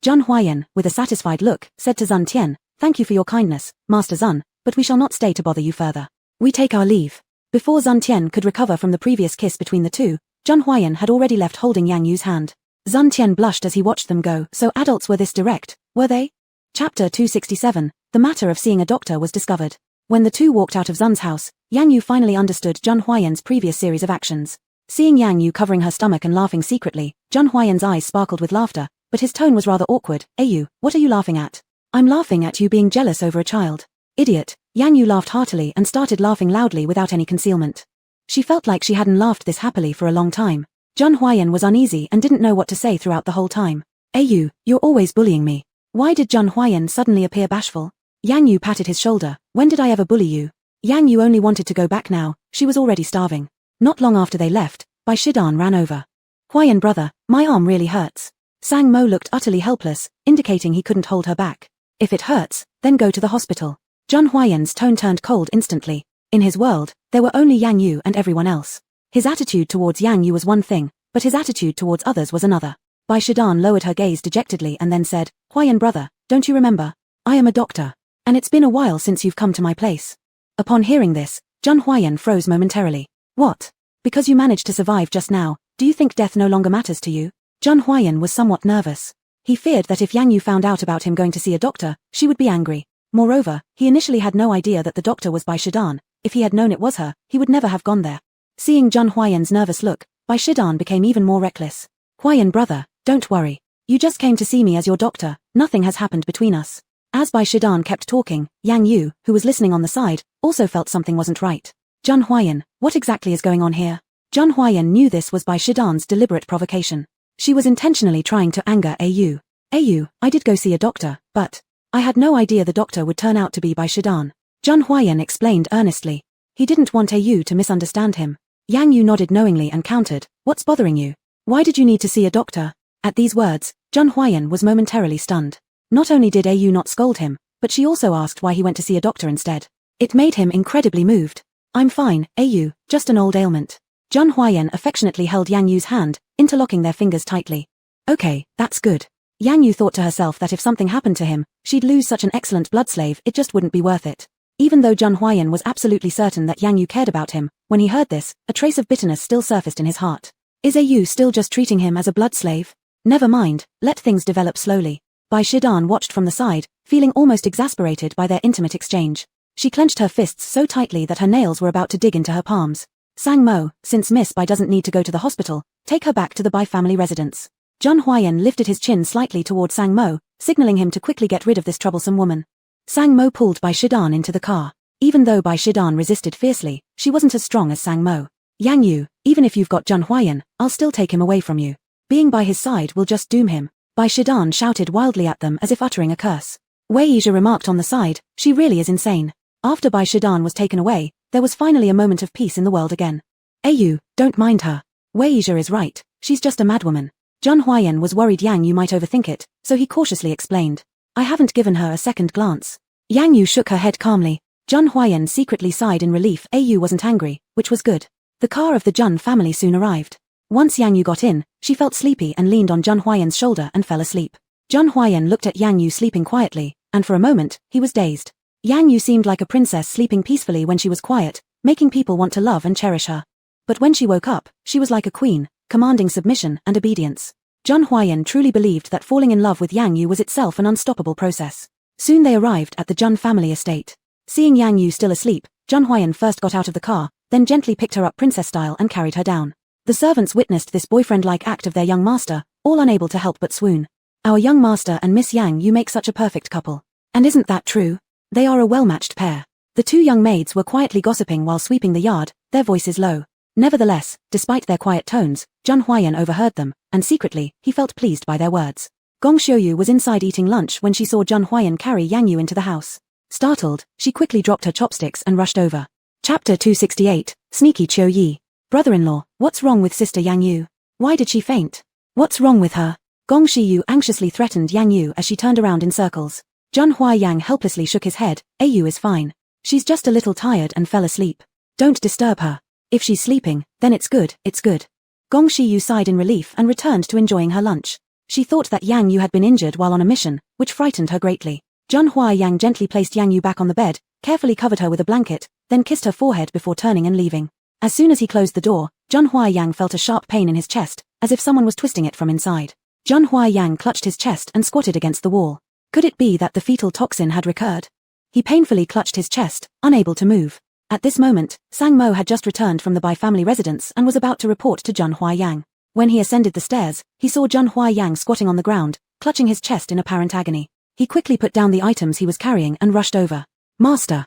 Zheng Huayan, with a satisfied look, said to Zun Tian, Thank you for your kindness, Master Zun, but we shall not stay to bother you further. We take our leave. Before Zun Tian could recover from the previous kiss between the two, Zheng Huayan had already left holding Yang Yu's hand. Zun Tian blushed as he watched them go. So adults were this direct, were they? Chapter 267, the matter of seeing a doctor was discovered. When the two walked out of Zun's house, Yang Yu finally understood Zheng Huayan's previous series of actions. Seeing Yang Yu covering her stomach and laughing secretly, Zheng Huayan's eyes sparkled with laughter, but his tone was rather awkward. Yu, what are you laughing at? I'm laughing at you being jealous over a child. Idiot. Yang Yu laughed heartily and started laughing loudly without any concealment. She felt like she hadn't laughed this happily for a long time. Zheng Huayan was uneasy and didn't know what to say throughout the whole time. Yu, you're always bullying me. Why did Zheng Huayan suddenly appear bashful? Yang Yu patted his shoulder. When did I ever bully you? Yang Yu only wanted to go back now, she was already starving. Not long after they left, Bai Shidan ran over. Huayan brother, my arm really hurts. Sang Mo looked utterly helpless, indicating he couldn't hold her back. If it hurts, then go to the hospital. Zheng Huayan's tone turned cold instantly. In his world, there were only Yang Yu and everyone else. His attitude towards Yang Yu was one thing, but his attitude towards others was another. Bai Shidan lowered her gaze dejectedly and then said, Huayan brother, don't you remember? I am a doctor. And it's been a while since you've come to my place. Upon hearing this, Zheng Huayan froze momentarily. What? Because you managed to survive just now, do you think death no longer matters to you? Zheng Huayan was somewhat nervous. He feared that if Yang Yu found out about him going to see a doctor, she would be angry. Moreover, he initially had no idea that the doctor was Bai Shidan. If he had known it was her, he would never have gone there. Seeing Zheng Huayan's nervous look, Bai Shidan became even more reckless. Huayan brother, don't worry. You just came to see me as your doctor, nothing has happened between us. As Bai Shidan kept talking, Yang Yu, who was listening on the side, also felt something wasn't right. Zheng Huayan, what exactly is going on here? Zheng Huayan knew this was Bai Shidan's deliberate provocation. She was intentionally trying to anger Yu. I did go see a doctor, but I had no idea the doctor would turn out to be Bai Shidan. Zheng Huayan explained earnestly. He didn't want Yu to misunderstand him. Yang Yu nodded knowingly and countered, what's bothering you? Why did you need to see a doctor? At these words, Zheng Huayan was momentarily stunned. Not only did Yu not scold him, but she also asked why he went to see a doctor instead. It made him incredibly moved. I'm fine, Yu, just an old ailment. Zheng Huayan affectionately held Yang Yu's hand, interlocking their fingers tightly. Okay, that's good. Yang Yu thought to herself that if something happened to him, she'd lose such an excellent blood slave, it just wouldn't be worth it. Even though Zheng Huayan was absolutely certain that Yang Yu cared about him, when he heard this, a trace of bitterness still surfaced in his heart. Is Yu still just treating him as a blood slave? Never mind, let things develop slowly. Bai Shidan watched from the side, feeling almost exasperated by their intimate exchange. She clenched her fists so tightly that her nails were about to dig into her palms. Sang Mo, since Miss Bai doesn't need to go to the hospital, take her back to the Bai family residence. Zheng Huayan lifted his chin slightly toward Sang Mo, signaling him to quickly get rid of this troublesome woman. Sang Mo pulled Bai Shidan into the car. Even though Bai Shidan resisted fiercely, she wasn't as strong as Sang Mo. Yang Yu, even if you've got Zheng Huayan, I'll still take him away from you. Being by his side will just doom him. Bai Shidan shouted wildly at them as if uttering a curse. Wei Yizha remarked on the side, she really is insane. After Bai Shidan was taken away, there was finally a moment of peace in the world again. Yu, don't mind her. Wei Yizha is right, she's just a madwoman. Zheng Huayan was worried Yang Yu might overthink it, so he cautiously explained. I haven't given her a second glance. Yang Yu shook her head calmly. Jun Huayan secretly sighed in relief. Yu wasn't angry, which was good. The car of the Jun family soon arrived. Once Yang Yu got in, she felt sleepy and leaned on Jun Huayan's shoulder and fell asleep. Jun Huayan looked at Yang Yu sleeping quietly, and for a moment, he was dazed. Yang Yu seemed like a princess sleeping peacefully when she was quiet, making people want to love and cherish her. But when she woke up, she was like a queen, commanding submission and obedience. Jun Huayan truly believed that falling in love with Yang Yu was itself an unstoppable process. Soon they arrived at the Jun family estate. Seeing Yang Yu still asleep, Jun Huayan first got out of the car, then gently picked her up princess style and carried her down. The servants witnessed this boyfriend-like act of their young master, all unable to help but swoon. Our young master and Miss Yang Yu make such a perfect couple. And isn't that true? They are a well-matched pair. The two young maids were quietly gossiping while sweeping the yard, their voices low. Nevertheless, despite their quiet tones, Jun Huayan overheard them, and secretly, he felt pleased by their words. Gong Xiuyu was inside eating lunch when she saw Jun Huayan carry Yang Yu into the house. Startled, she quickly dropped her chopsticks and rushed over. Chapter 268, Sneaky Qiu Yi. Brother-in-law, what's wrong with sister Yang Yu? Why did she faint? What's wrong with her? Gong Xiuyu anxiously threatened Yang Yu as she turned around in circles. Jun Huayan helplessly shook his head. Yu is fine. She's just a little tired and fell asleep. Don't disturb her. If she's sleeping, then it's good, it's good. Gong Xiuyu sighed in relief and returned to enjoying her lunch. She thought that Yang Yu had been injured while on a mission, which frightened her greatly. Jun Huayan gently placed Yang Yu back on the bed, carefully covered her with a blanket, then kissed her forehead before turning and leaving. As soon as he closed the door, Jun Huayan felt a sharp pain in his chest, as if someone was twisting it from inside. Jun Huayan clutched his chest and squatted against the wall. Could it be that the fetal toxin had recurred? He painfully clutched his chest, unable to move. At this moment, Sang Mo had just returned from the Bai family residence and was about to report to Jun Huayan. When he ascended the stairs, he saw Jun Huayan squatting on the ground, clutching his chest in apparent agony. He quickly put down the items he was carrying and rushed over. Master,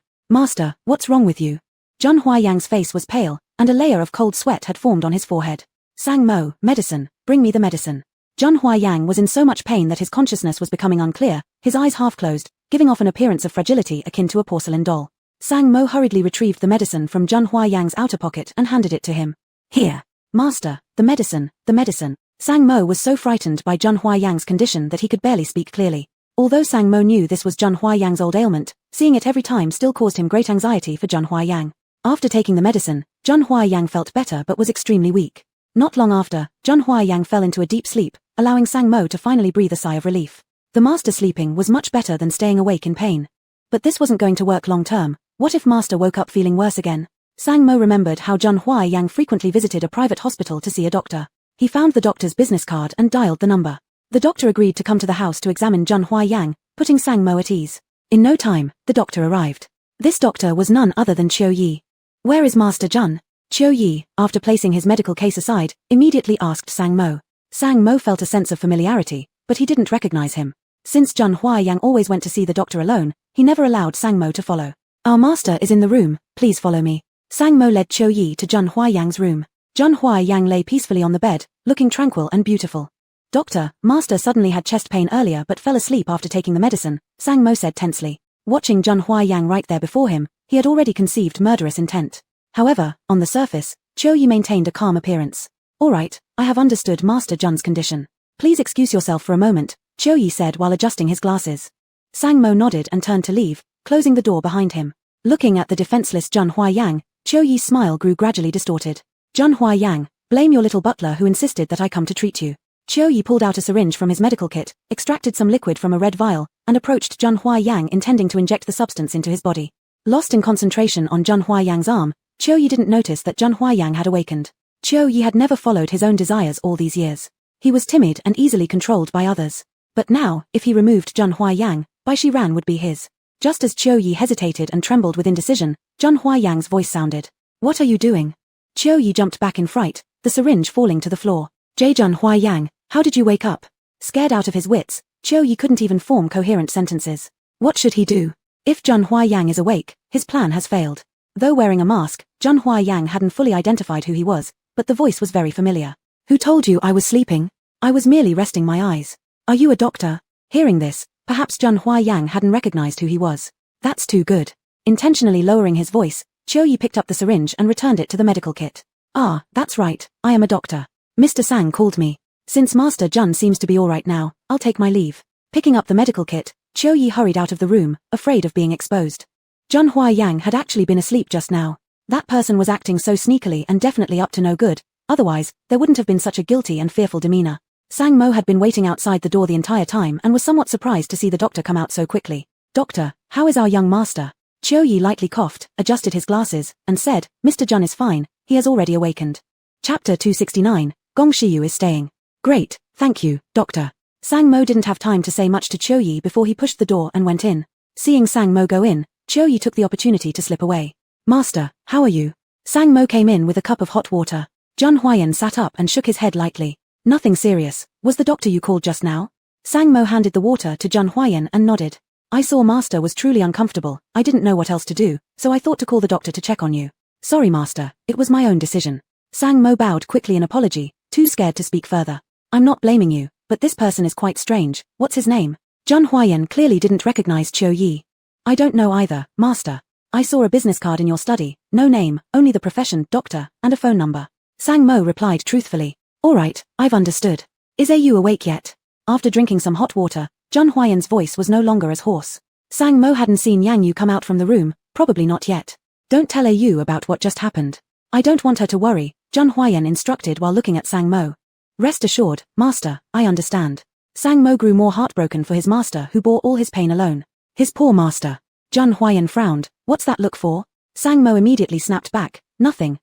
what's wrong with you? Jun Huayan's face was pale, and a layer of cold sweat had formed on his forehead. Sang Mo, medicine, bring me the medicine. Jun Huayan was in so much pain that his consciousness was becoming unclear, his eyes half closed, giving off an appearance of fragility akin to a porcelain doll. Sang Mo hurriedly retrieved the medicine from Jun Huayan's outer pocket and handed it to him. Here. Master, the medicine, the medicine. Sang Mo was so frightened by Jun Huayan's condition that he could barely speak clearly. Although Sang Mo knew this was Jun Huayan's old ailment, seeing it every time still caused him great anxiety for Jun Huayan. After taking the medicine, Jun Huayan felt better but was extremely weak. Not long after, Jun Huayan fell into a deep sleep, allowing Sang Mo to finally breathe a sigh of relief. The master sleeping was much better than staying awake in pain. But this wasn't going to work long term. What if master woke up feeling worse again? Sang Mo remembered how Jun Huayan frequently visited a private hospital to see a doctor. He found the doctor's business card and dialed the number. The doctor agreed to come to the house to examine Jun Huayan, putting Sang Mo at ease. In no time, the doctor arrived. This doctor was none other than Qiu Yi. Where is Master Jun? Qiu Yi, after placing his medical case aside, immediately asked Sang Mo. Sang Mo felt a sense of familiarity, but he didn't recognize him. Since Jun Huayan always went to see the doctor alone, he never allowed Sang Mo to follow. Our master is in the room, please follow me. Sang Mo led Qiu Yi to Jun Huayan's room. Jun Huayan lay peacefully on the bed, looking tranquil and beautiful. Doctor, master suddenly had chest pain earlier but fell asleep after taking the medicine, Sang Mo said tensely. Watching Jun Huayan right there before him, he had already conceived murderous intent. However, on the surface, Qiu Yi maintained a calm appearance. All right, I have understood Master Jun's condition. Please excuse yourself for a moment, Qiu Yi said while adjusting his glasses. Sang Mo nodded and turned to leave, closing the door behind him. Looking at the defenseless Jun Huayan, Qiu Yi's smile grew gradually distorted. Jun Huayan, blame your little butler who insisted that I come to treat you. Qiu Yi pulled out a syringe from his medical kit, extracted some liquid from a red vial, and approached Jun Huayan intending to inject the substance into his body. Lost in concentration on Jun Huayan's arm, Qiu Yi didn't notice that Jun Huayan had awakened. Qiu Yi had never followed his own desires all these years. He was timid and easily controlled by others. But now, if he removed Jun Huayan, Bai Shiran would be his. Just as Qiu Yi hesitated and trembled with indecision, Jun Huayan's voice sounded. What are you doing? Qiu Yi jumped back in fright, the syringe falling to the floor. Jun Huayan, how did you wake up? Scared out of his wits, Qiu Yi couldn't even form coherent sentences. What should he do? If Jun Huayan is awake, his plan has failed. Though wearing a mask, Jun Huayan hadn't fully identified who he was, but the voice was very familiar. Who told you I was sleeping? I was merely resting my eyes. Are you a doctor? Hearing this, perhaps Jun Huayan hadn't recognized who he was. That's too good. Intentionally lowering his voice, Qiu Yi picked up the syringe and returned it to the medical kit. Ah, that's right, I am a doctor. Mr. Sang called me. Since Master Jun seems to be alright now, I'll take my leave. Picking up the medical kit, Qiu Yi hurried out of the room, afraid of being exposed. Zheng Huaiyang had actually been asleep just now. That person was acting so sneakily and definitely up to no good, otherwise, there wouldn't have been such a guilty and fearful demeanor. Sang Mo had been waiting outside the door the entire time and was somewhat surprised to see the doctor come out so quickly. Doctor, how is our young master? Qiu Yi lightly coughed, adjusted his glasses, and said, Mr. Jun is fine, he has already awakened. Chapter 269, Gong Shiyu is staying. Great, thank you, doctor. Sang Mo didn't have time to say much to Qiu Yi before he pushed the door and went in. Seeing Sang Mo go in, Qiu Yi took the opportunity to slip away. Master, how are you? Sang Mo came in with a cup of hot water. Zheng Huayan sat up and shook his head lightly. Nothing serious. Was the doctor you called just now? Sang Mo handed the water to Zheng Huayan and nodded. I saw master was truly uncomfortable. I didn't know what else to do, so I thought to call the doctor to check on you. Sorry master, it was my own decision. Sang Mo bowed quickly in apology, too scared to speak further. I'm not blaming you, but this person is quite strange. What's his name? Zheng Huayan clearly didn't recognize Qiu Yi. I don't know either, master. I saw a business card in your study, no name, only the profession, doctor, and a phone number. Sang Mo replied truthfully. Alright, I've understood. Is AU awake yet? After drinking some hot water, Zheng Huayan's voice was no longer as hoarse. Sang Mo hadn't seen Yang Yu come out from the room, probably not yet. Don't tell AU about what just happened. I don't want her to worry, Zheng Huayan instructed while looking at Sang Mo. Rest assured, master, I understand. Sang Mo grew more heartbroken for his master who bore all his pain alone. His poor master. Zheng Huayan frowned. What's that look for? Sang Mo immediately snapped back. Nothing,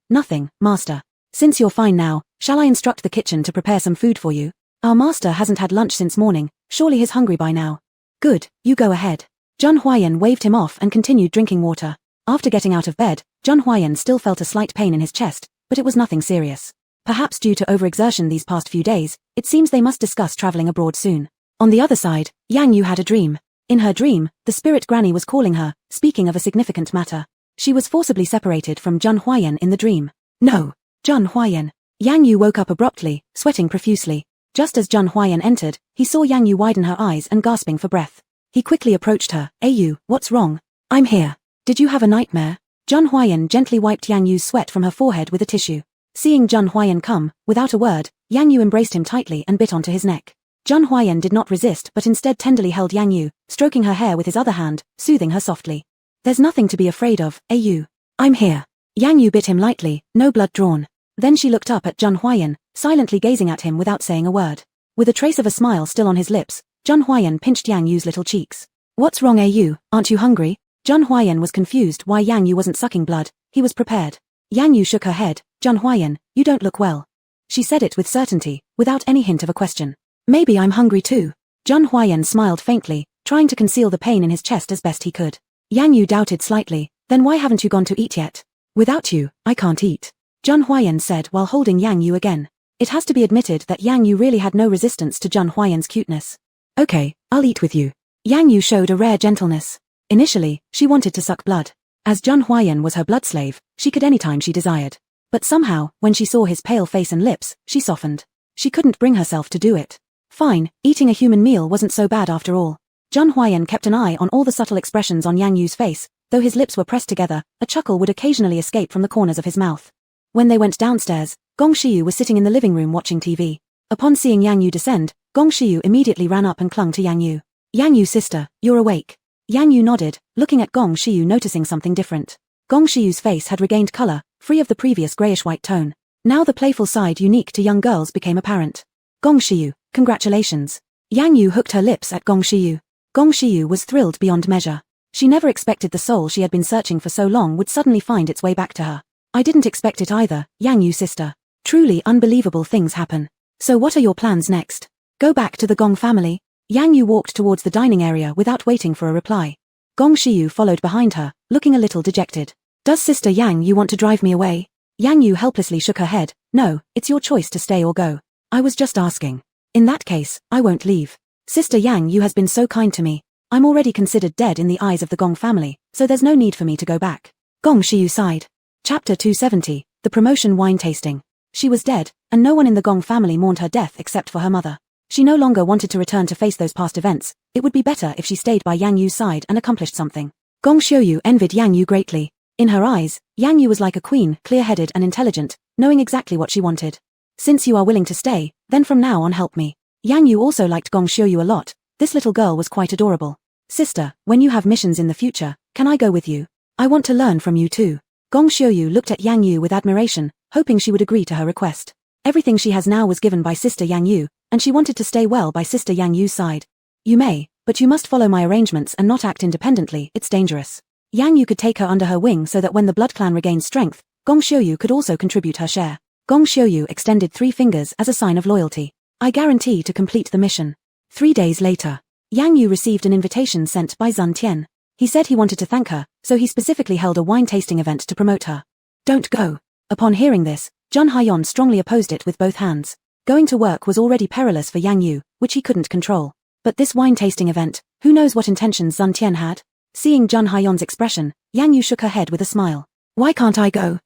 master. Since you're fine now, shall I instruct the kitchen to prepare some food for you? Our master hasn't had lunch since morning, surely he's hungry by now. Good, you go ahead. Zheng Huayan waved him off and continued drinking water. After getting out of bed, Zheng Huayan still felt a slight pain in his chest, but it was nothing serious. Perhaps due to overexertion these past few days, it seems they must discuss traveling abroad soon. On the other side, Yang Yu had a dream. In her dream, the spirit granny was calling her, speaking of a significant matter. She was forcibly separated from Zheng Huayan in the dream. No! Zheng Huayan. Yang Yu woke up abruptly, sweating profusely. Just as Zheng Huayan entered, he saw Yang Yu widen her eyes and gasping for breath. He quickly approached her. Ayu, what's wrong? I'm here. Did you have a nightmare? Zheng Huayan gently wiped Yang Yu's sweat from her forehead with a tissue. Seeing Zheng Huayan come, without a word, Yang Yu embraced him tightly and bit onto his neck. Zheng Huayan did not resist but instead tenderly held Yang Yu, stroking her hair with his other hand, soothing her softly. There's nothing to be afraid of, Ayu. I'm here. Yang Yu bit him lightly, no blood drawn. Then she looked up at Zheng Huayan, silently gazing at him without saying a word. With a trace of a smile still on his lips, Zheng Huayan pinched Yang Yu's little cheeks. What's wrong, Ayu? Aren't you hungry? Zheng Huayan was confused why Yang Yu wasn't sucking blood. He was prepared. Yang Yu shook her head. Zheng Huayan, you don't look well. She said it with certainty, without any hint of a question. Maybe I'm hungry too. Zheng Huayan smiled faintly, trying to conceal the pain in his chest as best he could. Yang Yu doubted slightly. Then why haven't you gone to eat yet? Without you, I can't eat. Zheng Huayan said while holding Yang Yu again. It has to be admitted that Yang Yu really had no resistance to Zheng Huayan's cuteness. Okay, I'll eat with you. Yang Yu showed a rare gentleness. Initially, she wanted to suck blood. As Zheng Huayan was her blood slave, she could anytime she desired. But somehow, when she saw his pale face and lips, she softened. She couldn't bring herself to do it. Fine, eating a human meal wasn't so bad after all. Zheng Huayan kept an eye on all the subtle expressions on Yang Yu's face. Though his lips were pressed together, a chuckle would occasionally escape from the corners of his mouth. When they went downstairs, Gong Shiyu was sitting in the living room watching TV. Upon seeing Yang Yu descend, Gong Shiyu immediately ran up and clung to Yang Yu. Yang Yu sister, you're awake. Yang Yu nodded, looking at Gong Shiyu noticing something different. Gong Shiyu's face had regained color, free of the previous grayish-white tone. Now the playful side unique to young girls became apparent. Gong Shiyu, congratulations. Yang Yu hooked her lips at Gong Shiyu. Gong Shiyu was thrilled beyond measure. She never expected the soul she had been searching for so long would suddenly find its way back to her. I didn't expect it either, Yang Yu sister. Truly unbelievable things happen. So what are your plans next? Go back to the Gong family? Yang Yu walked towards the dining area without waiting for a reply. Gong Shiyu followed behind her, looking a little dejected. Does Sister Yang Yu want to drive me away? Yang Yu helplessly shook her head. No, it's your choice to stay or go. I was just asking. In that case, I won't leave. Sister Yang Yu has been so kind to me. I'm already considered dead in the eyes of the Gong family, so there's no need for me to go back. Gong Shiyu sighed. Chapter 270, The Promotion Wine Tasting. She was dead, and no one in the Gong family mourned her death except for her mother. She no longer wanted to return to face those past events. It would be better if she stayed by Yang Yu's side and accomplished something. Gong Xiuyu envied Yang Yu greatly. In her eyes, Yang Yu was like a queen, clear-headed and intelligent, knowing exactly what she wanted. Since you are willing to stay, then from now on help me. Yang Yu also liked Gong Xiuyu a lot. This little girl was quite adorable. Sister, when you have missions in the future, can I go with you? I want to learn from you too. Gong Xiuyu looked at Yang Yu with admiration, hoping she would agree to her request. Everything she has now was given by Sister Yang Yu, and she wanted to stay well by Sister Yang Yu's side. You may, but you must follow my arrangements and not act independently, it's dangerous. Yang Yu could take her under her wing so that when the blood clan regains strength, Gong Xiuyu could also contribute her share. Gong Xiuyu extended 3 fingers as a sign of loyalty. I guarantee to complete the mission. 3 days later, Yang Yu received an invitation sent by Zun Tian. He said he wanted to thank her, so he specifically held a wine tasting event to promote her. Don't go. Upon hearing this, Zhun Haiyan strongly opposed it with both hands. Going to work was already perilous for Yang Yu, which he couldn't control. But this wine tasting event, who knows what intentions Zun Tian had? Seeing Zhun Haiyan's expression, Yang Yu shook her head with a smile. Why can't I go?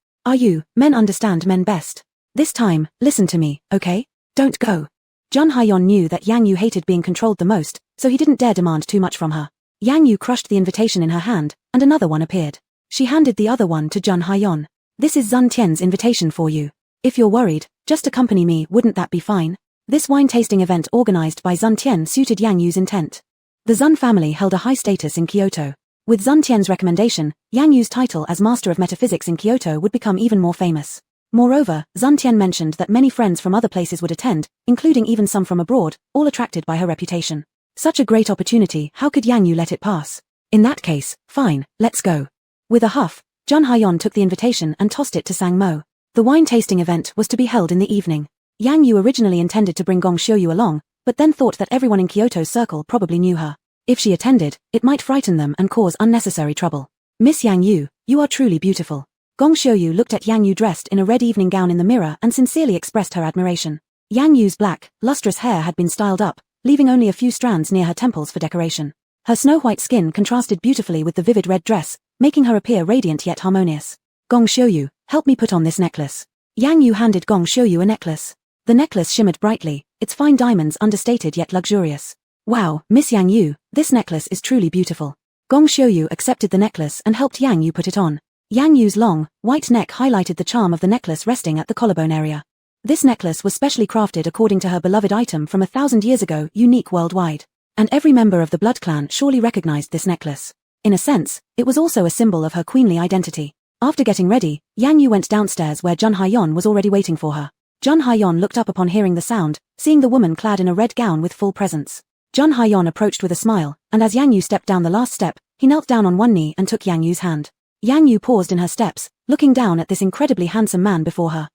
Men understand men best. This time, listen to me, okay? Don't go. Zhun Haiyan knew that Yang Yu hated being controlled the most, so he didn't dare demand too much from her. Yang Yu crushed the invitation in her hand, and another one appeared. She handed the other one to Zhun Haiyan. This is Zun Tian's invitation for you. If you're worried, just accompany me, wouldn't that be fine? This wine tasting event organized by Zun Tian suited Yang Yu's intent. The Zun family held a high status in Kyoto. With Zun Tian's recommendation, Yang Yu's title as Master of Metaphysics in Kyoto would become even more famous. Moreover, Zun Tian mentioned that many friends from other places would attend, including even some from abroad, all attracted by her reputation. Such a great opportunity, how could Yang Yu let it pass? In that case, fine, let's go. With a huff, Zhun Haiyan took the invitation and tossed it to Sang Mo. The wine tasting event was to be held in the evening. Yang Yu originally intended to bring Gong Xiuyu along, but then thought that everyone in Kyoto's circle probably knew her. If she attended, it might frighten them and cause unnecessary trouble. Miss Yang Yu, you are truly beautiful. Gong Xiuyu looked at Yang Yu dressed in a red evening gown in the mirror and sincerely expressed her admiration. Yang Yu's black, lustrous hair had been styled up, leaving only a few strands near her temples for decoration. Her snow-white skin contrasted beautifully with the vivid red dress, making her appear radiant yet harmonious. Gong Xiuyu, help me put on this necklace. Yang Yu handed Gong Xiuyu a necklace. The necklace shimmered brightly, its fine diamonds understated yet luxurious. Wow, Miss Yang Yu, this necklace is truly beautiful. Gong Xiuyu accepted the necklace and helped Yang Yu put it on. Yang Yu's long, white neck highlighted the charm of the necklace resting at the collarbone area. This necklace was specially crafted according to her beloved item from 1,000 years ago, unique worldwide. And every member of the blood clan surely recognized this necklace. In a sense, it was also a symbol of her queenly identity. After getting ready, Yang Yu went downstairs where Zhun Haiyan was already waiting for her. Zhun Haiyan looked up upon hearing the sound, seeing the woman clad in a red gown with full presence. Zhun Haiyan approached with a smile, and as Yang Yu stepped down the last step, he knelt down on one knee and took Yang Yu's hand. Yang Yu paused in her steps, looking down at this incredibly handsome man before her.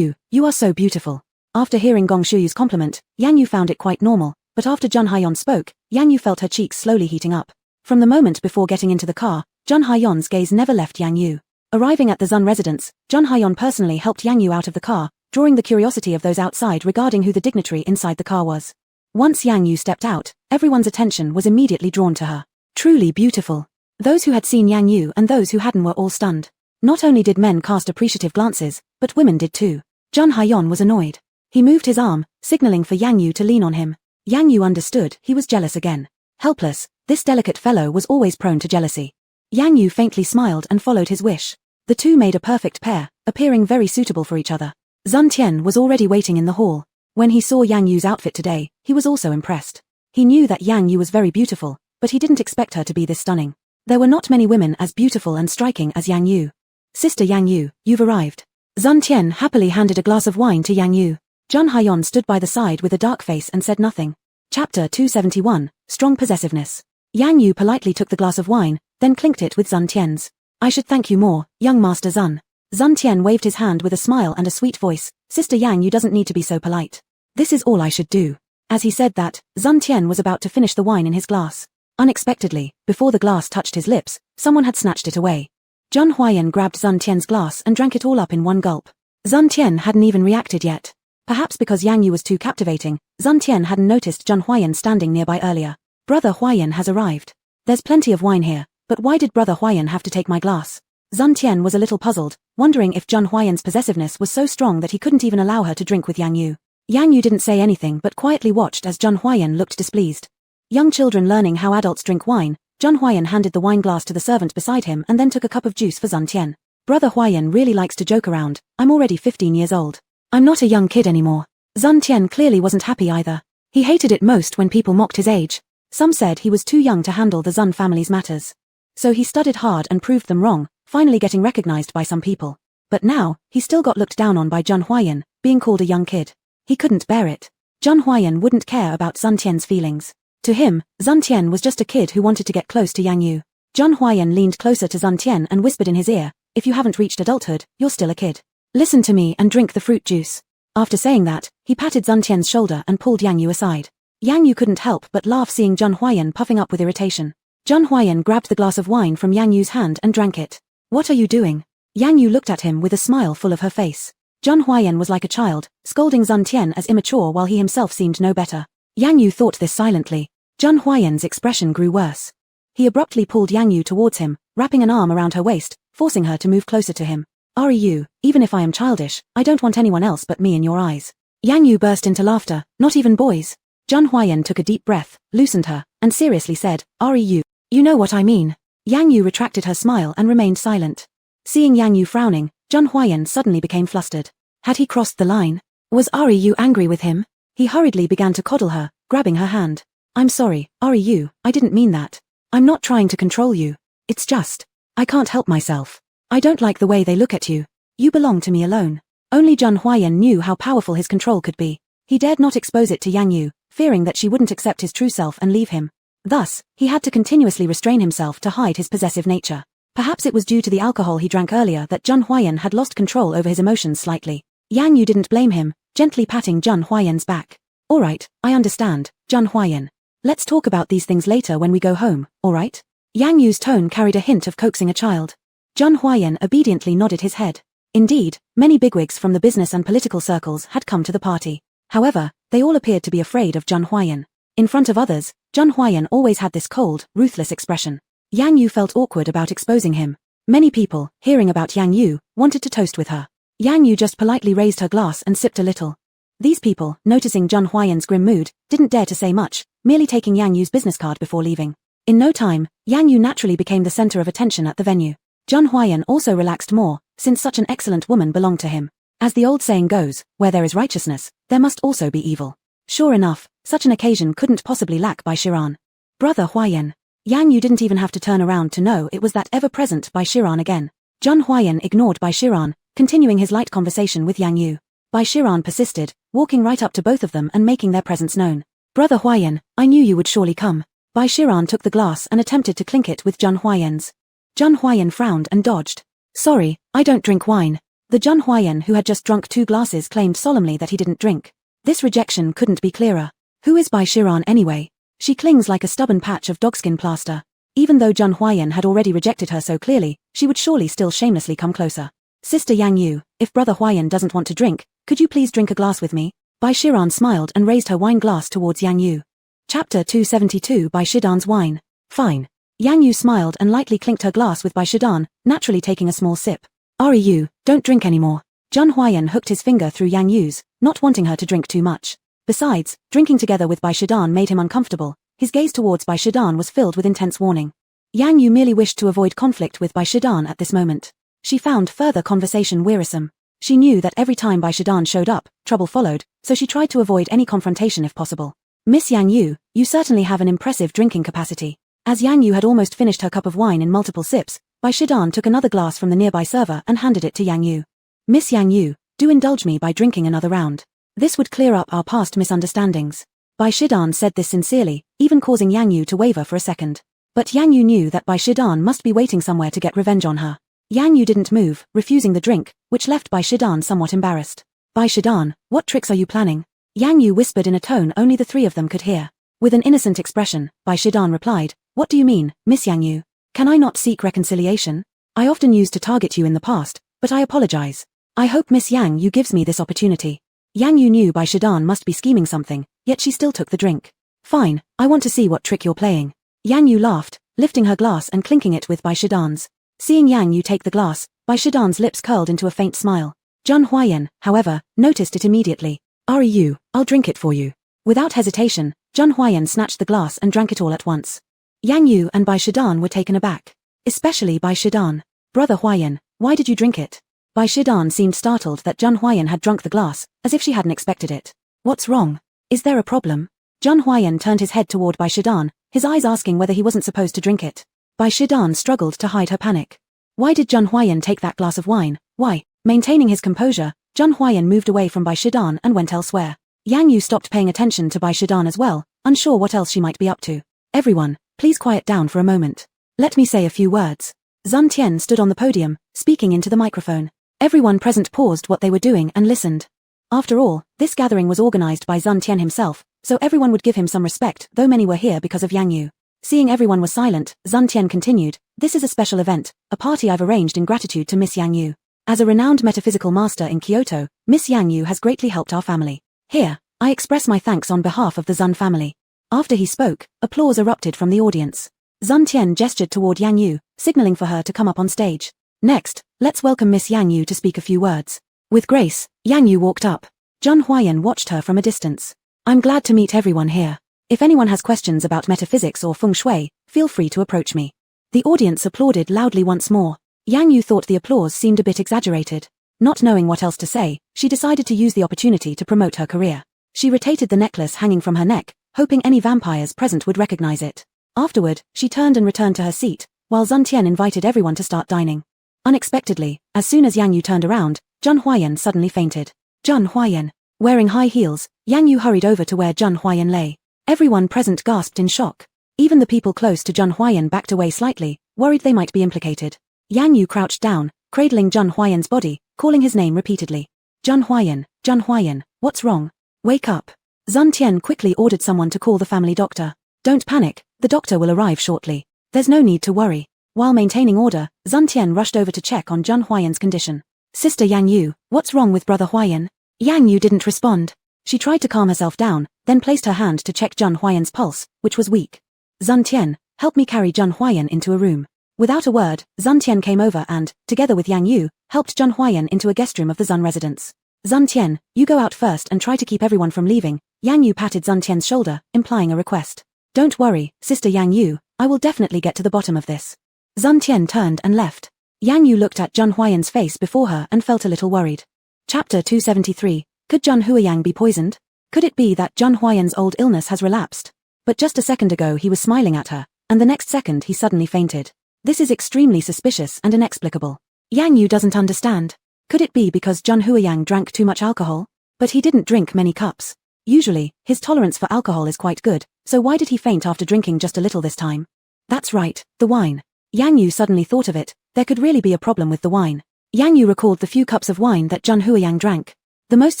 You are so beautiful. After hearing Gong Xiuyu's compliment, Yang Yu found it quite normal, but after Zhun Haiyan spoke, Yang Yu felt her cheeks slowly heating up. From the moment before getting into the car, Zhun Haiyan's gaze never left Yang Yu. Arriving at the Zun residence, Zhun Haiyan personally helped Yang Yu out of the car, drawing the curiosity of those outside regarding who the dignitary inside the car was. Once Yang Yu stepped out, everyone's attention was immediately drawn to her. Truly beautiful. Those who had seen Yang Yu and those who hadn't were all stunned. Not only did men cast appreciative glances, but women did too. Zhun Haiyan was annoyed. He moved his arm, signaling for Yang Yu to lean on him. Yang Yu understood he was jealous again. Helpless, this delicate fellow was always prone to jealousy. Yang Yu faintly smiled and followed his wish. The two made a perfect pair, appearing very suitable for each other. Zun Tian was already waiting in the hall. When he saw Yang Yu's outfit today, he was also impressed. He knew that Yang Yu was very beautiful, but he didn't expect her to be this stunning. There were not many women as beautiful and striking as Yang Yu. Sister Yang Yu, you've arrived. Zun Tian happily handed a glass of wine to Yang Yu. Zhun Haiyan stood by the side with a dark face and said nothing. Chapter 271, Strong Possessiveness. Yang Yu politely took the glass of wine, then clinked it with Zun Tian's. I should thank you more, young Master Zun. Zun Tian waved his hand with a smile and a sweet voice. Sister Yang Yu doesn't need to be so polite. This is all I should do. As he said that, Zun Tian was about to finish the wine in his glass. Unexpectedly, before the glass touched his lips, someone had snatched it away. Zhun Huayan grabbed Zun Tian's glass and drank it all up in one gulp. Zun Tian hadn't even reacted yet. Perhaps because Yang Yu was too captivating, Zun Tian hadn't noticed Zhun Huayan standing nearby earlier. Brother Huayan has arrived. There's plenty of wine here, but why did Brother Huayan have to take my glass? Zun Tian was a little puzzled, wondering if Zhun Huayan's possessiveness was so strong that he couldn't even allow her to drink with Yang Yu. Yang Yu didn't say anything but quietly watched as Zhun Huayan looked displeased. Young children learning how adults drink wine, Zhun Huayan handed the wine glass to the servant beside him and then took a cup of juice for Zun Tian. Brother Huayan really likes to joke around. I'm already 15 years old. I'm not a young kid anymore. Zun Tian clearly wasn't happy either. He hated it most when people mocked his age. Some said he was too young to handle the Zun family's matters. So he studied hard and proved them wrong, finally getting recognized by some people. But now, he still got looked down on by Zheng Huayan, being called a young kid. He couldn't bear it. Zheng Huayan wouldn't care about Sun Tian's feelings. To him, Sun Tian was just a kid who wanted to get close to Yang Yu. Zheng Huayan leaned closer to Sun Tian and whispered in his ear, "If you haven't reached adulthood, you're still a kid. Listen to me and drink the fruit juice." After saying that, he patted Sun Tian's shoulder and pulled Yang Yu aside. Yang Yu couldn't help but laugh seeing Zheng Huayan puffing up with irritation. Zheng Huayan grabbed the glass of wine from Yang Yu's hand and drank it. "What are you doing?" Yang Yu looked at him with a smile full of her face. Zheng Huayan was like a child, scolding Sun Tian as immature while he himself seemed no better. Yang Yu thought this silently. Zheng Huayan's expression grew worse. He abruptly pulled Yang Yu towards him, wrapping an arm around her waist, forcing her to move closer to him. "Yu, even if I am childish, I don't want anyone else but me in your eyes." Yang Yu burst into laughter, "Not even boys?" Zheng Huayan took a deep breath, loosened her, and seriously said, "Yu, you know what I mean." Yang Yu retracted her smile and remained silent. Seeing Yang Yu frowning, Zheng Huayan suddenly became flustered. Had he crossed the line? Was Yu angry with him? He hurriedly began to coddle her, grabbing her hand. "I'm sorry, Yu, I didn't mean that. I'm not trying to control you. It's just, I can't help myself. I don't like the way they look at you. You belong to me alone." Only Zheng Huayan knew how powerful his control could be. He dared not expose it to Yang Yu, fearing that she wouldn't accept his true self and leave him. Thus, he had to continuously restrain himself to hide his possessive nature. Perhaps it was due to the alcohol he drank earlier that Zheng Huayan had lost control over his emotions slightly. Yang Yu didn't blame him, gently patting Zheng Huayan's back. "All right, I understand, Zheng Huayan. Let's talk about these things later when we go home, all right?" Yang Yu's tone carried a hint of coaxing a child. Zheng Huayan obediently nodded his head. Indeed, many bigwigs from the business and political circles had come to the party. However, they all appeared to be afraid of Zheng Huayan. In front of others, Zheng Huayan always had this cold, ruthless expression. Yang Yu felt awkward about exposing him. Many people, hearing about Yang Yu, wanted to toast with her. Yang Yu just politely raised her glass and sipped a little. These people, noticing Zheng Huayan's grim mood, didn't dare to say much, merely taking Yang Yu's business card before leaving. In no time, Yang Yu naturally became the center of attention at the venue. Zheng Huayan also relaxed more, since such an excellent woman belonged to him. As the old saying goes, where there is righteousness, there must also be evil. Sure enough, such an occasion couldn't possibly lack Bai Shiran. "Brother Huayan." Yang Yu didn't even have to turn around to know it was that ever-present Bai Shiran again. Zheng Huayan ignored Bai Shiran, continuing his light conversation with Yang Yu. Bai Shiran persisted, walking right up to both of them and making their presence known. "Brother Huayan, I knew you would surely come." Bai Shiran took the glass and attempted to clink it with Zheng Huayan's. Zheng Huayan frowned and dodged. "Sorry, I don't drink wine." The Zheng Huayan who had just drunk 2 glasses claimed solemnly that he didn't drink. This rejection couldn't be clearer. Who is Bai Shiran anyway? She clings like a stubborn patch of dogskin plaster. Even though Zheng Huayan had already rejected her so clearly, she would surely still shamelessly come closer. "Sister Yang Yu, if Brother Huayan doesn't want to drink, could you please drink a glass with me?" Bai Shiran smiled and raised her wine glass towards Yang Yu. Chapter 272 Bai Shidan's Wine. "Fine." Yang Yu smiled and lightly clinked her glass with Bai Shidan, naturally taking a small sip. "Yu, don't drink anymore." Zheng Huayan hooked his finger through Yang Yu's, not wanting her to drink too much. Besides, drinking together with Bai Shidan made him uncomfortable. His gaze towards Bai Shidan was filled with intense warning. Yang Yu merely wished to avoid conflict with Bai Shidan at this moment. She found further conversation wearisome. She knew that every time Bai Shidan showed up, trouble followed, so she tried to avoid any confrontation if possible. "Miss Yang Yu, you certainly have an impressive drinking capacity." As Yang Yu had almost finished her cup of wine in multiple sips, Bai Shidan took another glass from the nearby server and handed it to Yang Yu. "Miss Yang Yu, do indulge me by drinking another round. This would clear up our past misunderstandings." Bai Shidan said this sincerely, even causing Yang Yu to waver for a second. But Yang Yu knew that Bai Shidan must be waiting somewhere to get revenge on her. Yang Yu didn't move, refusing the drink, which left Bai Shidan somewhat embarrassed. "Bai Shidan, what tricks are you planning?" Yang Yu whispered in a tone only the 3 of them could hear. With an innocent expression, Bai Shidan replied, "What do you mean, Miss Yang Yu? Can I not seek reconciliation? I often used to target you in the past, but I apologize. I hope Miss Yang Yu gives me this opportunity." Yang Yu knew Bai Shidan must be scheming something, yet she still took the drink. "Fine, I want to see what trick you're playing." Yang Yu laughed, lifting her glass and clinking it with Bai Shidan's. Seeing Yang Yu take the glass, Bai Shidan's lips curled into a faint smile. Zheng Huayan, however, noticed it immediately. "Yu, I'll drink it for you." Without hesitation, Zheng Huayan snatched the glass and drank it all at once. Yang Yu and Bai Shidan were taken aback. Especially Bai Shidan. "Brother Huayan, why did you drink it?" Bai Shidan seemed startled that Zheng Huayan had drunk the glass, as if she hadn't expected it. "What's wrong? Is there a problem?" Zheng Huayan turned his head toward Bai Shidan, his eyes asking whether he wasn't supposed to drink it. Bai Shidan struggled to hide her panic. Why did Zhun Huayan take that glass of wine? Why? Maintaining his composure, Zhun Huayan moved away from Bai Shidan and went elsewhere. Yang Yu stopped paying attention to Bai Shidan as well, unsure what else she might be up to. Everyone, please quiet down for a moment. Let me say a few words. Zun Tian stood on the podium, speaking into the microphone. Everyone present paused what they were doing and listened. After all, this gathering was organized by Zun Tian himself, so everyone would give him some respect, though many were here because of Yang Yu. Seeing everyone was silent, Zun Tian continued, "This is a special event, a party I've arranged in gratitude to Miss Yang Yu. As a renowned metaphysical master in Kyoto, Miss Yang Yu has greatly helped our family. Here, I express my thanks on behalf of the Zun family." After he spoke, applause erupted from the audience. Zun Tian gestured toward Yang Yu, signaling for her to come up on stage. "Next, let's welcome Miss Yang Yu to speak a few words." With grace, Yang Yu walked up. Zhun Huayan watched her from a distance. "I'm glad to meet everyone here. If anyone has questions about metaphysics or feng shui, feel free to approach me." The audience applauded loudly once more. Yang Yu thought the applause seemed a bit exaggerated. Not knowing what else to say, she decided to use the opportunity to promote her career. She rotated the necklace hanging from her neck, hoping any vampires present would recognize it. Afterward, she turned and returned to her seat, while Zun Tian invited everyone to start dining. Unexpectedly, as soon as Yang Yu turned around, Zhun Huayan suddenly fainted. Zhun Huayan. Wearing high heels, Yang Yu hurried over to where Zhun Huayan lay. Everyone present gasped in shock. Even the people close to Zhun Huayan backed away slightly, worried they might be implicated. Yang Yu crouched down, cradling Zhun Huayan's body, calling his name repeatedly. Zhun Huayan, what's wrong? Wake up. Zun Tian quickly ordered someone to call the family doctor. Don't panic, the doctor will arrive shortly. There's no need to worry. While maintaining order, Zun Tian rushed over to check on Zhun Huayan's condition. Sister Yang Yu, what's wrong with Brother Huayan? Yang Yu didn't respond. She tried to calm herself down, then placed her hand to check Zhun Huayan's pulse, which was weak. Zun Tian, help me carry Zhun Huayan into a room. Without a word, Zun Tian came over and, together with Yang Yu, helped Zhun Huayan into a guest room of the Zun residence. Zun Tian, you go out first and try to keep everyone from leaving. Yang Yu patted Zun Tian's shoulder, implying a request. Don't worry, Sister Yang Yu, I will definitely get to the bottom of this. Zun Tian turned and left. Yang Yu looked at Zhun Huayan's face before her and felt a little worried. Chapter 273. Could Zhun Huayang be poisoned? Could it be that Zhun Huayan's old illness has relapsed? But just a second ago he was smiling at her, and the next second he suddenly fainted. This is extremely suspicious and inexplicable. Yang Yu doesn't understand. Could it be because Zhun Huayang drank too much alcohol? But he didn't drink many cups. Usually, his tolerance for alcohol is quite good, so why did he faint after drinking just a little this time? That's right, the wine. Yang Yu suddenly thought of it, there could really be a problem with the wine. Yang Yu recalled the few cups of wine that Zhun Huayang drank. The most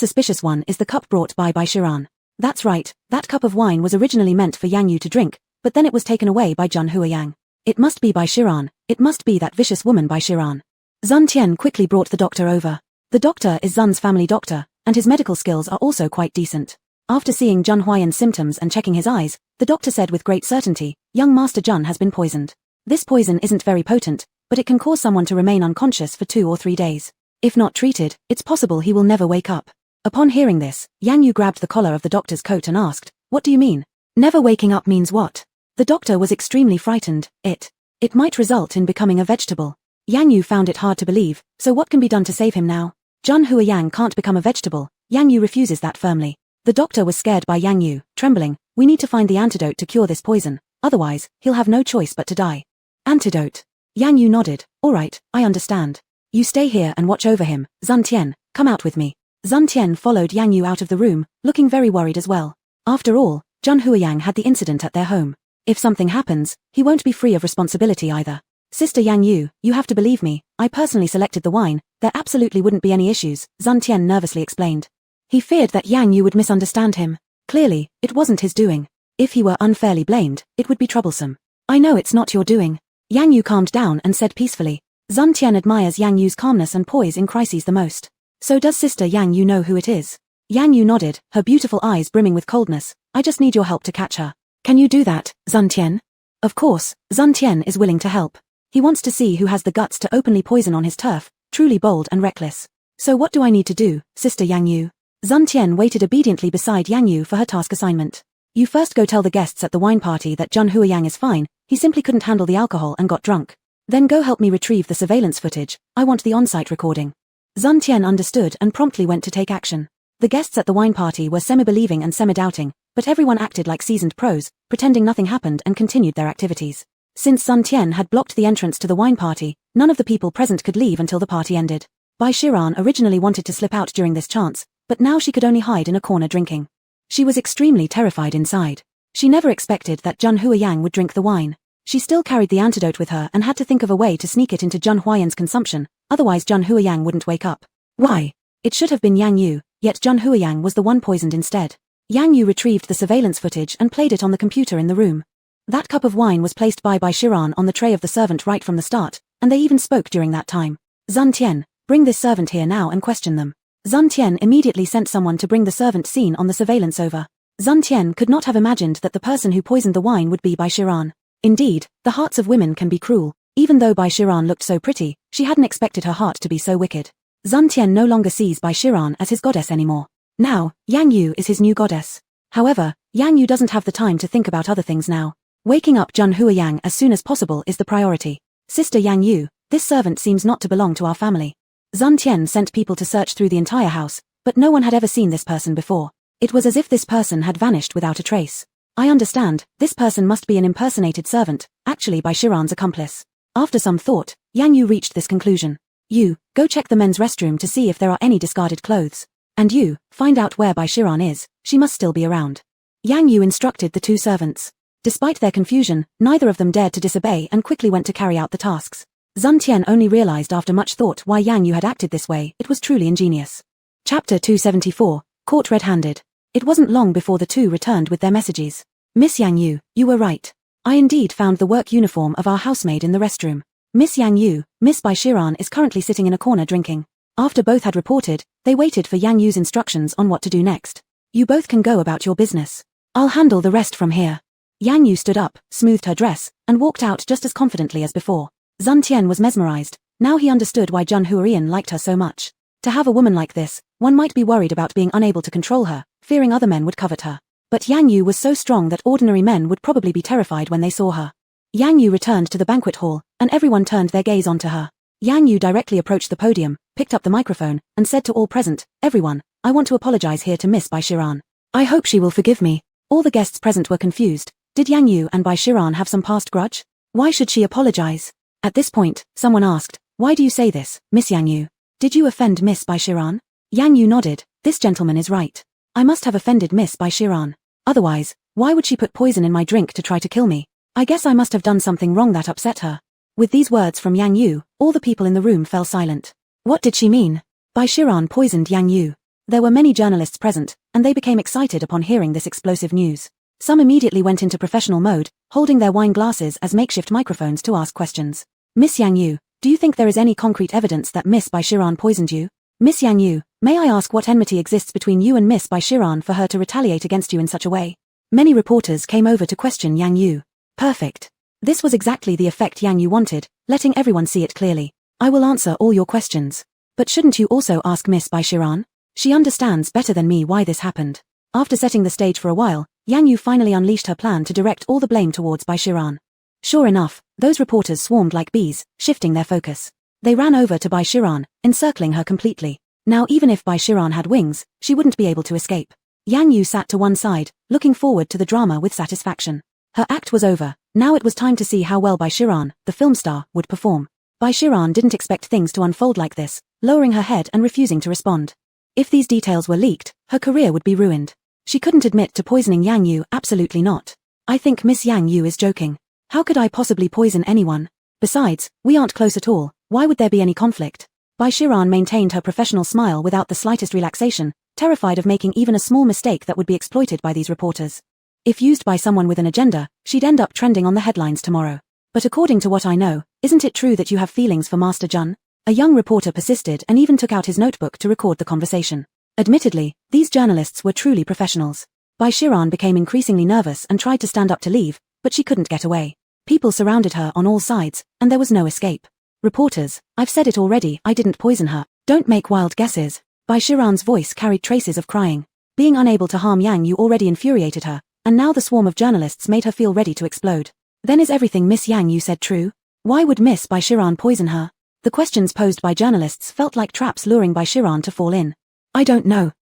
suspicious one is the cup brought by Shiran. That's right, that cup of wine was originally meant for Yang Yu to drink, but then it was taken away by Zhun Huayang. It must be by Shiran, it must be that vicious woman by Shiran. Zun Tian quickly brought the doctor over. The doctor is Zun's family doctor, and his medical skills are also quite decent. After seeing Zhun Huayan's symptoms and checking his eyes, the doctor said with great certainty, young Master Zhun has been poisoned. This poison isn't very potent, but it can cause someone to remain unconscious for 2 or 3 days. If not treated, it's possible he will never wake up. Upon hearing this, Yang Yu grabbed the collar of the doctor's coat and asked, what do you mean? Never waking up means what? The doctor was extremely frightened. It might result in becoming a vegetable. Yang Yu found it hard to believe, so what can be done to save him now? Zhun Huayang can't become a vegetable. Yang Yu refuses that firmly. The doctor was scared by Yang Yu, trembling. We need to find the antidote to cure this poison, otherwise, he'll have no choice but to die. Antidote. Yang Yu nodded. All right, I understand. You stay here and watch over him. Zun Tian, come out with me. Zun Tian followed Yang Yu out of the room, looking very worried as well. After all, Zhun Huayang had the incident at their home. If something happens, he won't be free of responsibility either. Sister Yang Yu, you have to believe me, I personally selected the wine, there absolutely wouldn't be any issues, Zun Tian nervously explained. He feared that Yang Yu would misunderstand him. Clearly, it wasn't his doing. If he were unfairly blamed, it would be troublesome. I know it's not your doing. Yang Yu calmed down and said peacefully. Zun Tian admires Yang Yu's calmness and poise in crises the most. So does Sister Yang Yu know who it is? Yang Yu nodded, her beautiful eyes brimming with coldness. I just need your help to catch her. Can you do that, Zun Tian? Of course, Zun Tian is willing to help. He wants to see who has the guts to openly poison on his turf, truly bold and reckless. So what do I need to do, Sister Yang Yu? Zun Tian waited obediently beside Yang Yu for her task assignment. You first go tell the guests at the wine party that Zhun Huayang is fine, he simply couldn't handle the alcohol and got drunk. Then go help me retrieve the surveillance footage, I want the on-site recording. Zun Tian understood and promptly went to take action. The guests at the wine party were semi-believing and semi-doubting, but everyone acted like seasoned pros, pretending nothing happened and continued their activities. Since Sun Tian had blocked the entrance to the wine party, none of the people present could leave until the party ended. Bai Shiran originally wanted to slip out during this chance, but now she could only hide in a corner drinking. She was extremely terrified inside. She never expected that Jun Huayang would drink the wine. She still carried the antidote with her and had to think of a way to sneak it into Jun Huayan's consumption, otherwise Jun Huayang wouldn't wake up. Why? It should have been Yang Yu, yet Jun Huayang was the one poisoned instead. Yang Yu retrieved the surveillance footage and played it on the computer in the room. That cup of wine was placed by Bai Shiran on the tray of the servant right from the start, and they even spoke during that time. Zun Tian, bring this servant here now and question them. Zun Tian immediately sent someone to bring the servant seen on the surveillance over. Zun Tian could not have imagined that the person who poisoned the wine would be Bai Shiran. Indeed, the hearts of women can be cruel. Even though Bai Shiran looked so pretty, she hadn't expected her heart to be so wicked. Zun Tian no longer sees Bai Shiran as his goddess anymore. Now, Yang Yu is his new goddess. However, Yang Yu doesn't have the time to think about other things now. Waking up Jun Huayang as soon as possible is the priority. Sister Yang Yu, this servant seems not to belong to our family. Zun Tian sent people to search through the entire house, but no one had ever seen this person before. It was as if this person had vanished without a trace. I understand, this person must be an impersonated servant, actually Bai Shiran's accomplice. After some thought, Yang Yu reached this conclusion. You, go check the men's restroom to see if there are any discarded clothes. And you, find out where Bai Shiran is, she must still be around. Yang Yu instructed the two servants. Despite their confusion, neither of them dared to disobey and quickly went to carry out the tasks. Zun Tian only realized after much thought why Yang Yu had acted this way. It was truly ingenious. Chapter 274, Caught Red-Handed. It wasn't long before the two returned with their messages. Miss Yang Yu, you were right. I indeed found the work uniform of our housemaid in the restroom. Miss Yang Yu, Miss Bai Shiran is currently sitting in a corner drinking. After both had reported, they waited for Yang Yu's instructions on what to do next. You both can go about your business. I'll handle the rest from here. Yang Yu stood up, smoothed her dress, and walked out just as confidently as before. Zun Tian was mesmerized. Now he understood why Jun Huayan liked her so much. To have a woman like this, one might be worried about being unable to control her, fearing other men would covet her. But Yang Yu was so strong that ordinary men would probably be terrified when they saw her. Yang Yu returned to the banquet hall, and everyone turned their gaze onto her. Yang Yu directly approached the podium, picked up the microphone, and said to all present, "Everyone, I want to apologize here to Miss Bai Shiran. I hope she will forgive me." All the guests present were confused. Did Yang Yu and Bai Shiran have some past grudge? Why should she apologize? At this point, someone asked, "Why do you say this, Miss Yang Yu? Did you offend Miss Bai Shiran?" Yang Yu nodded. This gentleman is right. I must have offended Miss Bai Shiran. Otherwise, why would she put poison in my drink to try to kill me? I guess I must have done something wrong that upset her. With these words from Yang Yu, all the people in the room fell silent. What did she mean? Bai Shiran poisoned Yang Yu. There were many journalists present, and they became excited upon hearing this explosive news. Some immediately went into professional mode, holding their wine glasses as makeshift microphones to ask questions. Miss Yang Yu, do you think there is any concrete evidence that Miss Bai Shiran poisoned you? Miss Yang Yu, may I ask what enmity exists between you and Miss Bai Shiran for her to retaliate against you in such a way? Many reporters came over to question Yang Yu. Perfect. This was exactly the effect Yang Yu wanted, letting everyone see it clearly. I will answer all your questions. But shouldn't you also ask Miss Bai Shiran? She understands better than me why this happened. After setting the stage for a while, Yang Yu finally unleashed her plan to direct all the blame towards Bai Shiran. Sure enough, those reporters swarmed like bees, shifting their focus. They ran over to Bai Shiran, encircling her completely. Now even if Bai Shiran had wings, she wouldn't be able to escape. Yang Yu sat to one side, looking forward to the drama with satisfaction. Her act was over. Now it was time to see how well Bai Shiran, the film star, would perform. Bai Shiran didn't expect things to unfold like this, lowering her head and refusing to respond. If these details were leaked, her career would be ruined. She couldn't admit to poisoning Yang Yu, absolutely not. I think Miss Yang Yu is joking. How could I possibly poison anyone? Besides, we aren't close at all, why would there be any conflict? Bai Shiran maintained her professional smile without the slightest relaxation, terrified of making even a small mistake that would be exploited by these reporters. If used by someone with an agenda, she'd end up trending on the headlines tomorrow. But according to what I know, isn't it true that you have feelings for Master Jun? A young reporter persisted and even took out his notebook to record the conversation. Admittedly, these journalists were truly professionals. Bai Shiran became increasingly nervous and tried to stand up to leave, but she couldn't get away. People surrounded her on all sides, and there was no escape. Reporters, I've said it already, I didn't poison her. Don't make wild guesses. Bai Shiran's voice carried traces of crying. Being unable to harm Yang Yu already infuriated her, and now the swarm of journalists made her feel ready to explode. Then is everything Miss Yang Yu said true? Why would Miss Bai Shiran poison her? The questions posed by journalists felt like traps luring Bai Shiran to fall in. I don't know.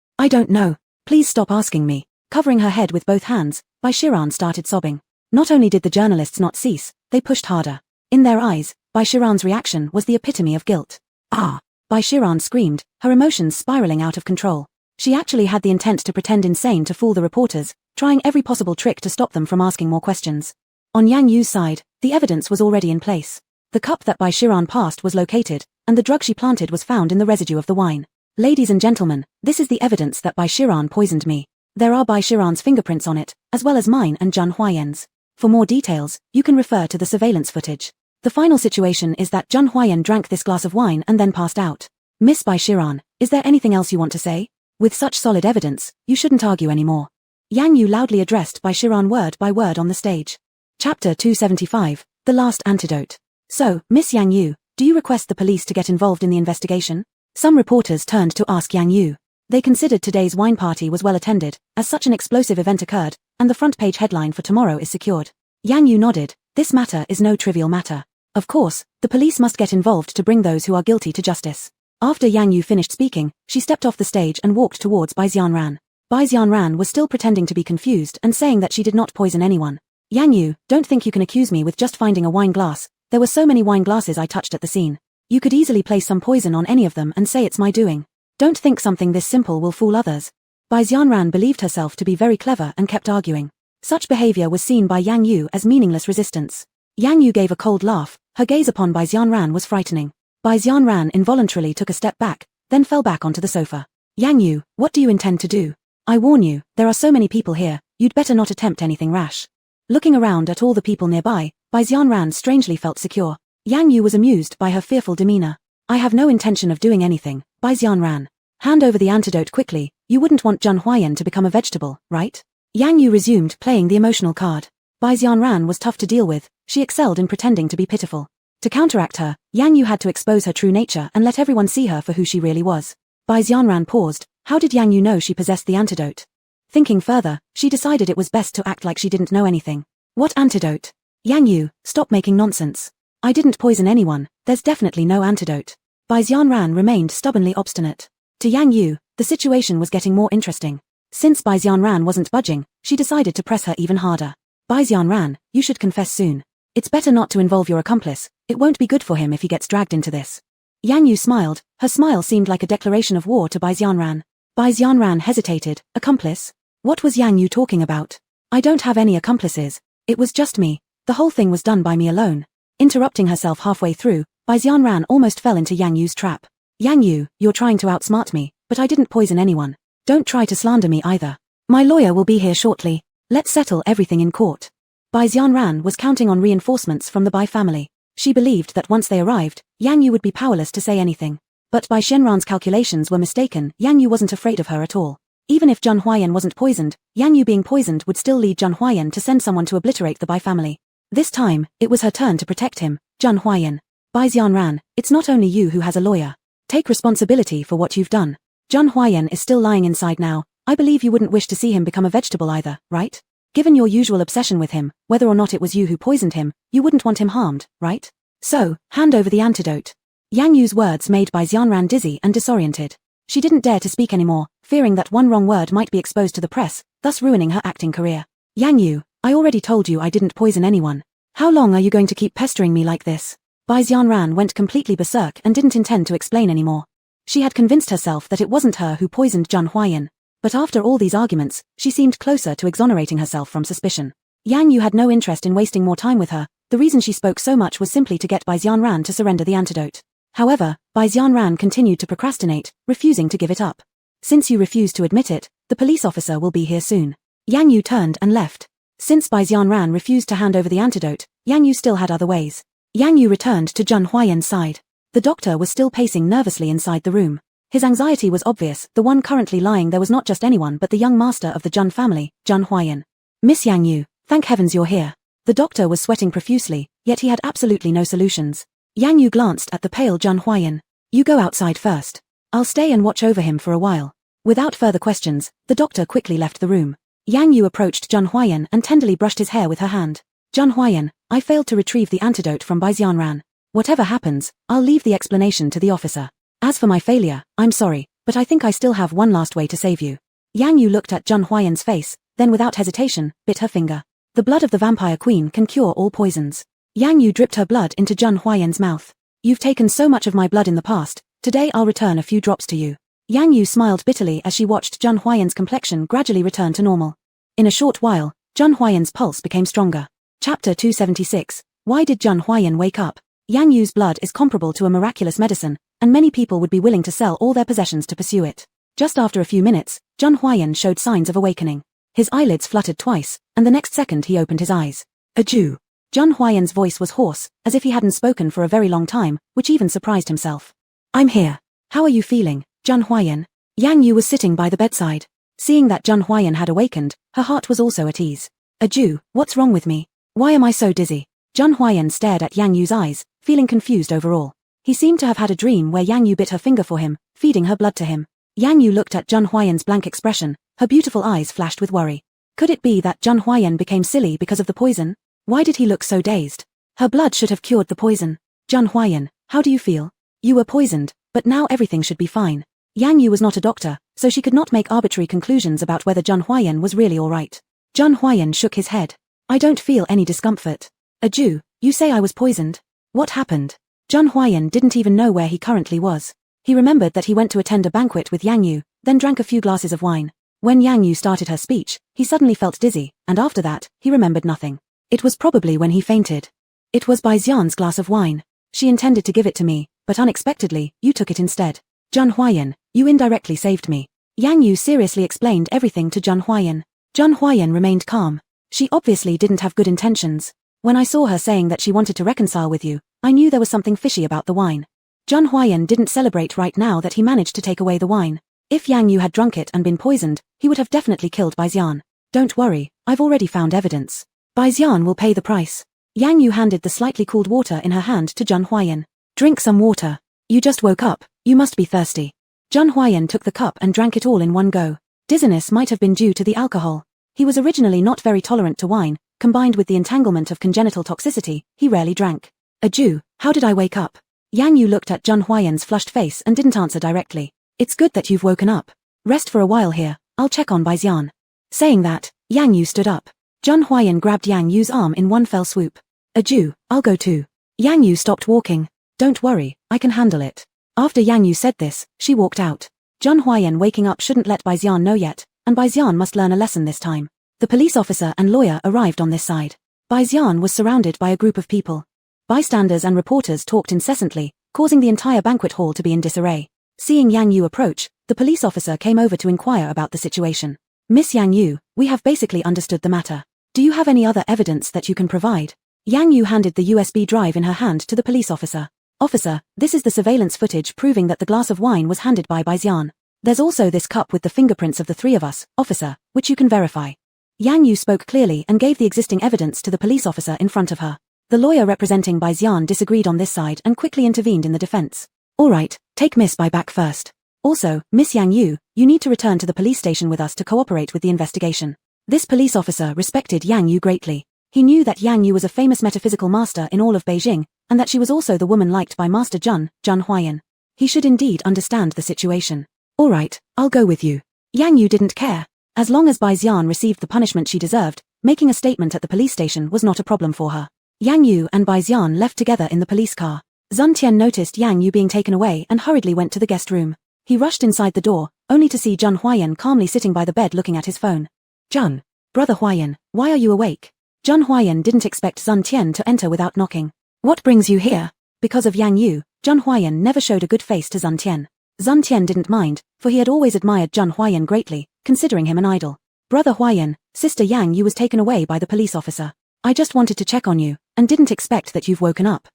Please stop asking me. Covering her head with both hands, Bai Shiran started sobbing. Not only did the journalists not cease, they pushed harder. In their eyes, Bai Shiran's reaction was the epitome of guilt. Ah! Bai Shiran screamed, her emotions spiraling out of control. She actually had the intent to pretend insane to fool the reporters, trying every possible trick to stop them from asking more questions. On Yang Yu's side, the evidence was already in place. The cup that Bai Shiran passed was located, and the drug she planted was found in the residue of the wine. Ladies and gentlemen, this is the evidence that Bai Shiran poisoned me. There are Bai Shiran's fingerprints on it, as well as mine and Zhang Huayan's. For more details, you can refer to the surveillance footage. The final situation is that Zhang Huayan drank this glass of wine and then passed out. Miss Bai Shiran, is there anything else you want to say? With such solid evidence, you shouldn't argue anymore. Yang Yu loudly addressed Bai Shiran word by word on the stage. Chapter 275, The Last Antidote. So, Miss Yang Yu, do you request the police to get involved in the investigation? Some reporters turned to ask Yang Yu. They considered today's wine party was well attended, as such an explosive event occurred, and the front page headline for tomorrow is secured. Yang Yu nodded. This matter is no trivial matter. Of course, the police must get involved to bring those who are guilty to justice. After Yang Yu finished speaking, she stepped off the stage and walked towards Bai Xianran. Bai Xianran was still pretending to be confused and saying that she did not poison anyone. Yang Yu, don't think you can accuse me with just finding a wine glass. There were so many wine glasses I touched at the scene. You could easily place some poison on any of them and say it's my doing. Don't think something this simple will fool others. Bai Xianran believed herself to be very clever and kept arguing. Such behavior was seen by Yang Yu as meaningless resistance. Yang Yu gave a cold laugh. Her gaze upon Bai Xianran was frightening. Bai Xianran involuntarily took a step back, then fell back onto the sofa. Yang Yu, what do you intend to do? I warn you, there are so many people here, you'd better not attempt anything rash. Looking around at all the people nearby, Bai Xianran strangely felt secure. Yang Yu was amused by her fearful demeanor. I have no intention of doing anything, Bai Xianran. Hand over the antidote quickly, you wouldn't want Zhang Huayan to become a vegetable, right? Yang Yu resumed playing the emotional card. Bai Xianran was tough to deal with, she excelled in pretending to be pitiful. To counteract her, Yang Yu had to expose her true nature and let everyone see her for who she really was. Bai Xianran paused. How did Yang Yu know she possessed the antidote? Thinking further, she decided it was best to act like she didn't know anything. What antidote? Yang Yu, stop making nonsense. I didn't poison anyone, there's definitely no antidote. Bai Xianran remained stubbornly obstinate. To Yang Yu, the situation was getting more interesting. Since Bai Xianran wasn't budging, she decided to press her even harder. Bai Xianran, you should confess soon. It's better not to involve your accomplice, it won't be good for him if he gets dragged into this. Yang Yu smiled, her smile seemed like a declaration of war to Bai Xianran. Bai Xianran hesitated. Accomplice? What was Yang Yu talking about? I don't have any accomplices, it was just me, the whole thing was done by me alone. Interrupting herself halfway through, Bai Xianran almost fell into Yang Yu's trap. Yang Yu, you're trying to outsmart me, but I didn't poison anyone. Don't try to slander me either. My lawyer will be here shortly. Let's settle everything in court. Bai Xianran was counting on reinforcements from the Bai family. She believed that once they arrived, Yang Yu would be powerless to say anything. But Bai Xianran's calculations were mistaken. Yang Yu wasn't afraid of her at all. Even if Zhang Huayan wasn't poisoned, Yang Yu being poisoned would still lead Zhang Huayan to send someone to obliterate the Bai family. This time, it was her turn to protect him, Zhang Huayan. Bai Xianran, it's not only you who has a lawyer. Take responsibility for what you've done. Zhang Huayan is still lying inside now. I believe you wouldn't wish to see him become a vegetable either, right? Given your usual obsession with him, whether or not it was you who poisoned him, you wouldn't want him harmed, right? So, hand over the antidote. Yang Yu's words made Bai Xianran dizzy and disoriented. She didn't dare to speak anymore, fearing that one wrong word might be exposed to the press, thus ruining her acting career. Yang Yu, I already told you I didn't poison anyone. How long are you going to keep pestering me like this? Bai Xianran went completely berserk and didn't intend to explain anymore. She had convinced herself that it wasn't her who poisoned Zhang Huayan. But after all these arguments, she seemed closer to exonerating herself from suspicion. Yang Yu had no interest in wasting more time with her. The reason she spoke so much was simply to get Bai Xianran to surrender the antidote. However, Bai Xianran continued to procrastinate, refusing to give it up. Since you refuse to admit it, the police officer will be here soon. Yang Yu turned and left. Since Bai Xianran refused to hand over the antidote, Yang Yu still had other ways. Yang Yu returned to Zhang Huayan's side. The doctor was still pacing nervously inside the room. His anxiety was obvious. The one currently lying there was not just anyone but the young master of the Zhang family, Zhang Huayan. Miss Yang Yu, thank heavens you're here. The doctor was sweating profusely, yet he had absolutely no solutions. Yang Yu glanced at the pale Zhang Huayan. You go outside first. I'll stay and watch over him for a while. Without further questions, the doctor quickly left the room. Yang Yu approached Zhang Huayan and tenderly brushed his hair with her hand. Zhang Huayan, I failed to retrieve the antidote from Bai Xianran. Whatever happens, I'll leave the explanation to the officer. As for my failure, I'm sorry, but I think I still have one last way to save you. Yang Yu looked at Zhang Huayan's face, then without hesitation, bit her finger. The blood of the vampire queen can cure all poisons. Yang Yu dripped her blood into Zhun Huayan's mouth. You've taken so much of my blood in the past, today I'll return a few drops to you. Yang Yu smiled bitterly as she watched Zhun Huayan's complexion gradually return to normal. In a short while, Zhun Huayan's pulse became stronger. Chapter 276. Why did Zhun Huayan wake up? Yang Yu's blood is comparable to a miraculous medicine, and many people would be willing to sell all their possessions to pursue it. Just after a few minutes, Zhun Huayan showed signs of awakening. His eyelids fluttered twice, and the next second he opened his eyes. A Jew. Zhun Huayan's voice was hoarse, as if he hadn't spoken for a very long time, which even surprised himself. I'm here. How are you feeling, Zhun Huayan? Yang Yu was sitting by the bedside. Seeing that Zhun Huayan had awakened, her heart was also at ease. A Jew, what's wrong with me? Why am I so dizzy? Zhun Huayan stared at Yang Yu's eyes, feeling confused overall. He seemed to have had a dream where Yang Yu bit her finger for him, feeding her blood to him. Yang Yu looked at Zhun Huayan's blank expression, her beautiful eyes flashed with worry. Could it be that Zhun Huayan became silly because of the poison? Why did he look so dazed? Her blood should have cured the poison. Zhun Huayan, how do you feel? You were poisoned, but now everything should be fine. Yang Yu was not a doctor, so she could not make arbitrary conclusions about whether Zhun Huayan was really alright. Zhun Huayan shook his head. I don't feel any discomfort. A Jew, you say I was poisoned? What happened? Zhun Huayan didn't even know where he currently was. He remembered that he went to attend a banquet with Yang Yu, then drank a few glasses of wine. When Yang Yu started her speech, he suddenly felt dizzy, and after that, he remembered nothing. It was probably when he fainted. It was Bai Xian's glass of wine. She intended to give it to me, but unexpectedly, you took it instead. Zhun Huayan, you indirectly saved me. Yang Yu seriously explained everything to Zhun Huayan. Zhun Huayan remained calm. She obviously didn't have good intentions. When I saw her saying that she wanted to reconcile with you, I knew there was something fishy about the wine. Zhun Huayan didn't celebrate right now that he managed to take away the wine. If Yang Yu had drunk it and been poisoned, he would have definitely killed Bai Xian. Don't worry, I've already found evidence. Bai Xian will pay the price. Yang Yu handed the slightly cooled water in her hand to Zhun Huayan. Drink some water. You just woke up, you must be thirsty. Zhun Huayan took the cup and drank it all in one go. Dizziness might have been due to the alcohol. He was originally not very tolerant to wine, combined with the entanglement of congenital toxicity, he rarely drank. A Jew, how did I wake up? Yang Yu looked at Zhun Huayan's flushed face and didn't answer directly. It's good that you've woken up. Rest for a while here, I'll check on Bai Xian. Saying that, Yang Yu stood up. Zhun Huayan grabbed Yang Yu's arm in one fell swoop. A Jew, I'll go too. Yang Yu stopped walking. Don't worry, I can handle it. After Yang Yu said this, she walked out. Zhun Huayan waking up shouldn't let Bai Xian know yet, and Bai Xian must learn a lesson this time. The police officer and lawyer arrived on this side. Bai Xian was surrounded by a group of people. Bystanders and reporters talked incessantly, causing the entire banquet hall to be in disarray. Seeing Yang Yu approach, the police officer came over to inquire about the situation. Miss Yang Yu, we have basically understood the matter. Do you have any other evidence that you can provide? Yang Yu handed the USB drive in her hand to the police officer. Officer, this is the surveillance footage proving that the glass of wine was handed by Bai Xian. There's also this cup with the fingerprints of the three of us, officer, which you can verify. Yang Yu spoke clearly and gave the existing evidence to the police officer in front of her. The lawyer representing Bai Xian disagreed on this side and quickly intervened in the defense. All right, take Miss Bai back first. Also, Miss Yang Yu, you need to return to the police station with us to cooperate with the investigation. This police officer respected Yang Yu greatly. He knew that Yang Yu was a famous metaphysical master in all of Beijing, and that she was also the woman liked by Master Zhun Huayan. He should indeed understand the situation. All right, I'll go with you. Yang Yu didn't care. As long as Bai Xian received the punishment she deserved, making a statement at the police station was not a problem for her. Yang Yu and Bai Xian left together in the police car. Zun Tian noticed Yang Yu being taken away and hurriedly went to the guest room. He rushed inside the door, only to see Zhun Huayan calmly sitting by the bed looking at his phone. Zhun, brother Huayan, why are you awake? Zhun Huayan didn't expect Zun Tian to enter without knocking. What brings you here? Because of Yang Yu, Zhun Huayan never showed a good face to Zun Tian. Zun Tian didn't mind, for he had always admired Zhun Huayan greatly, considering him an idol. Brother Huayan, sister Yang Yu was taken away by the police officer. I just wanted to check on you, and didn't expect that you've woken up.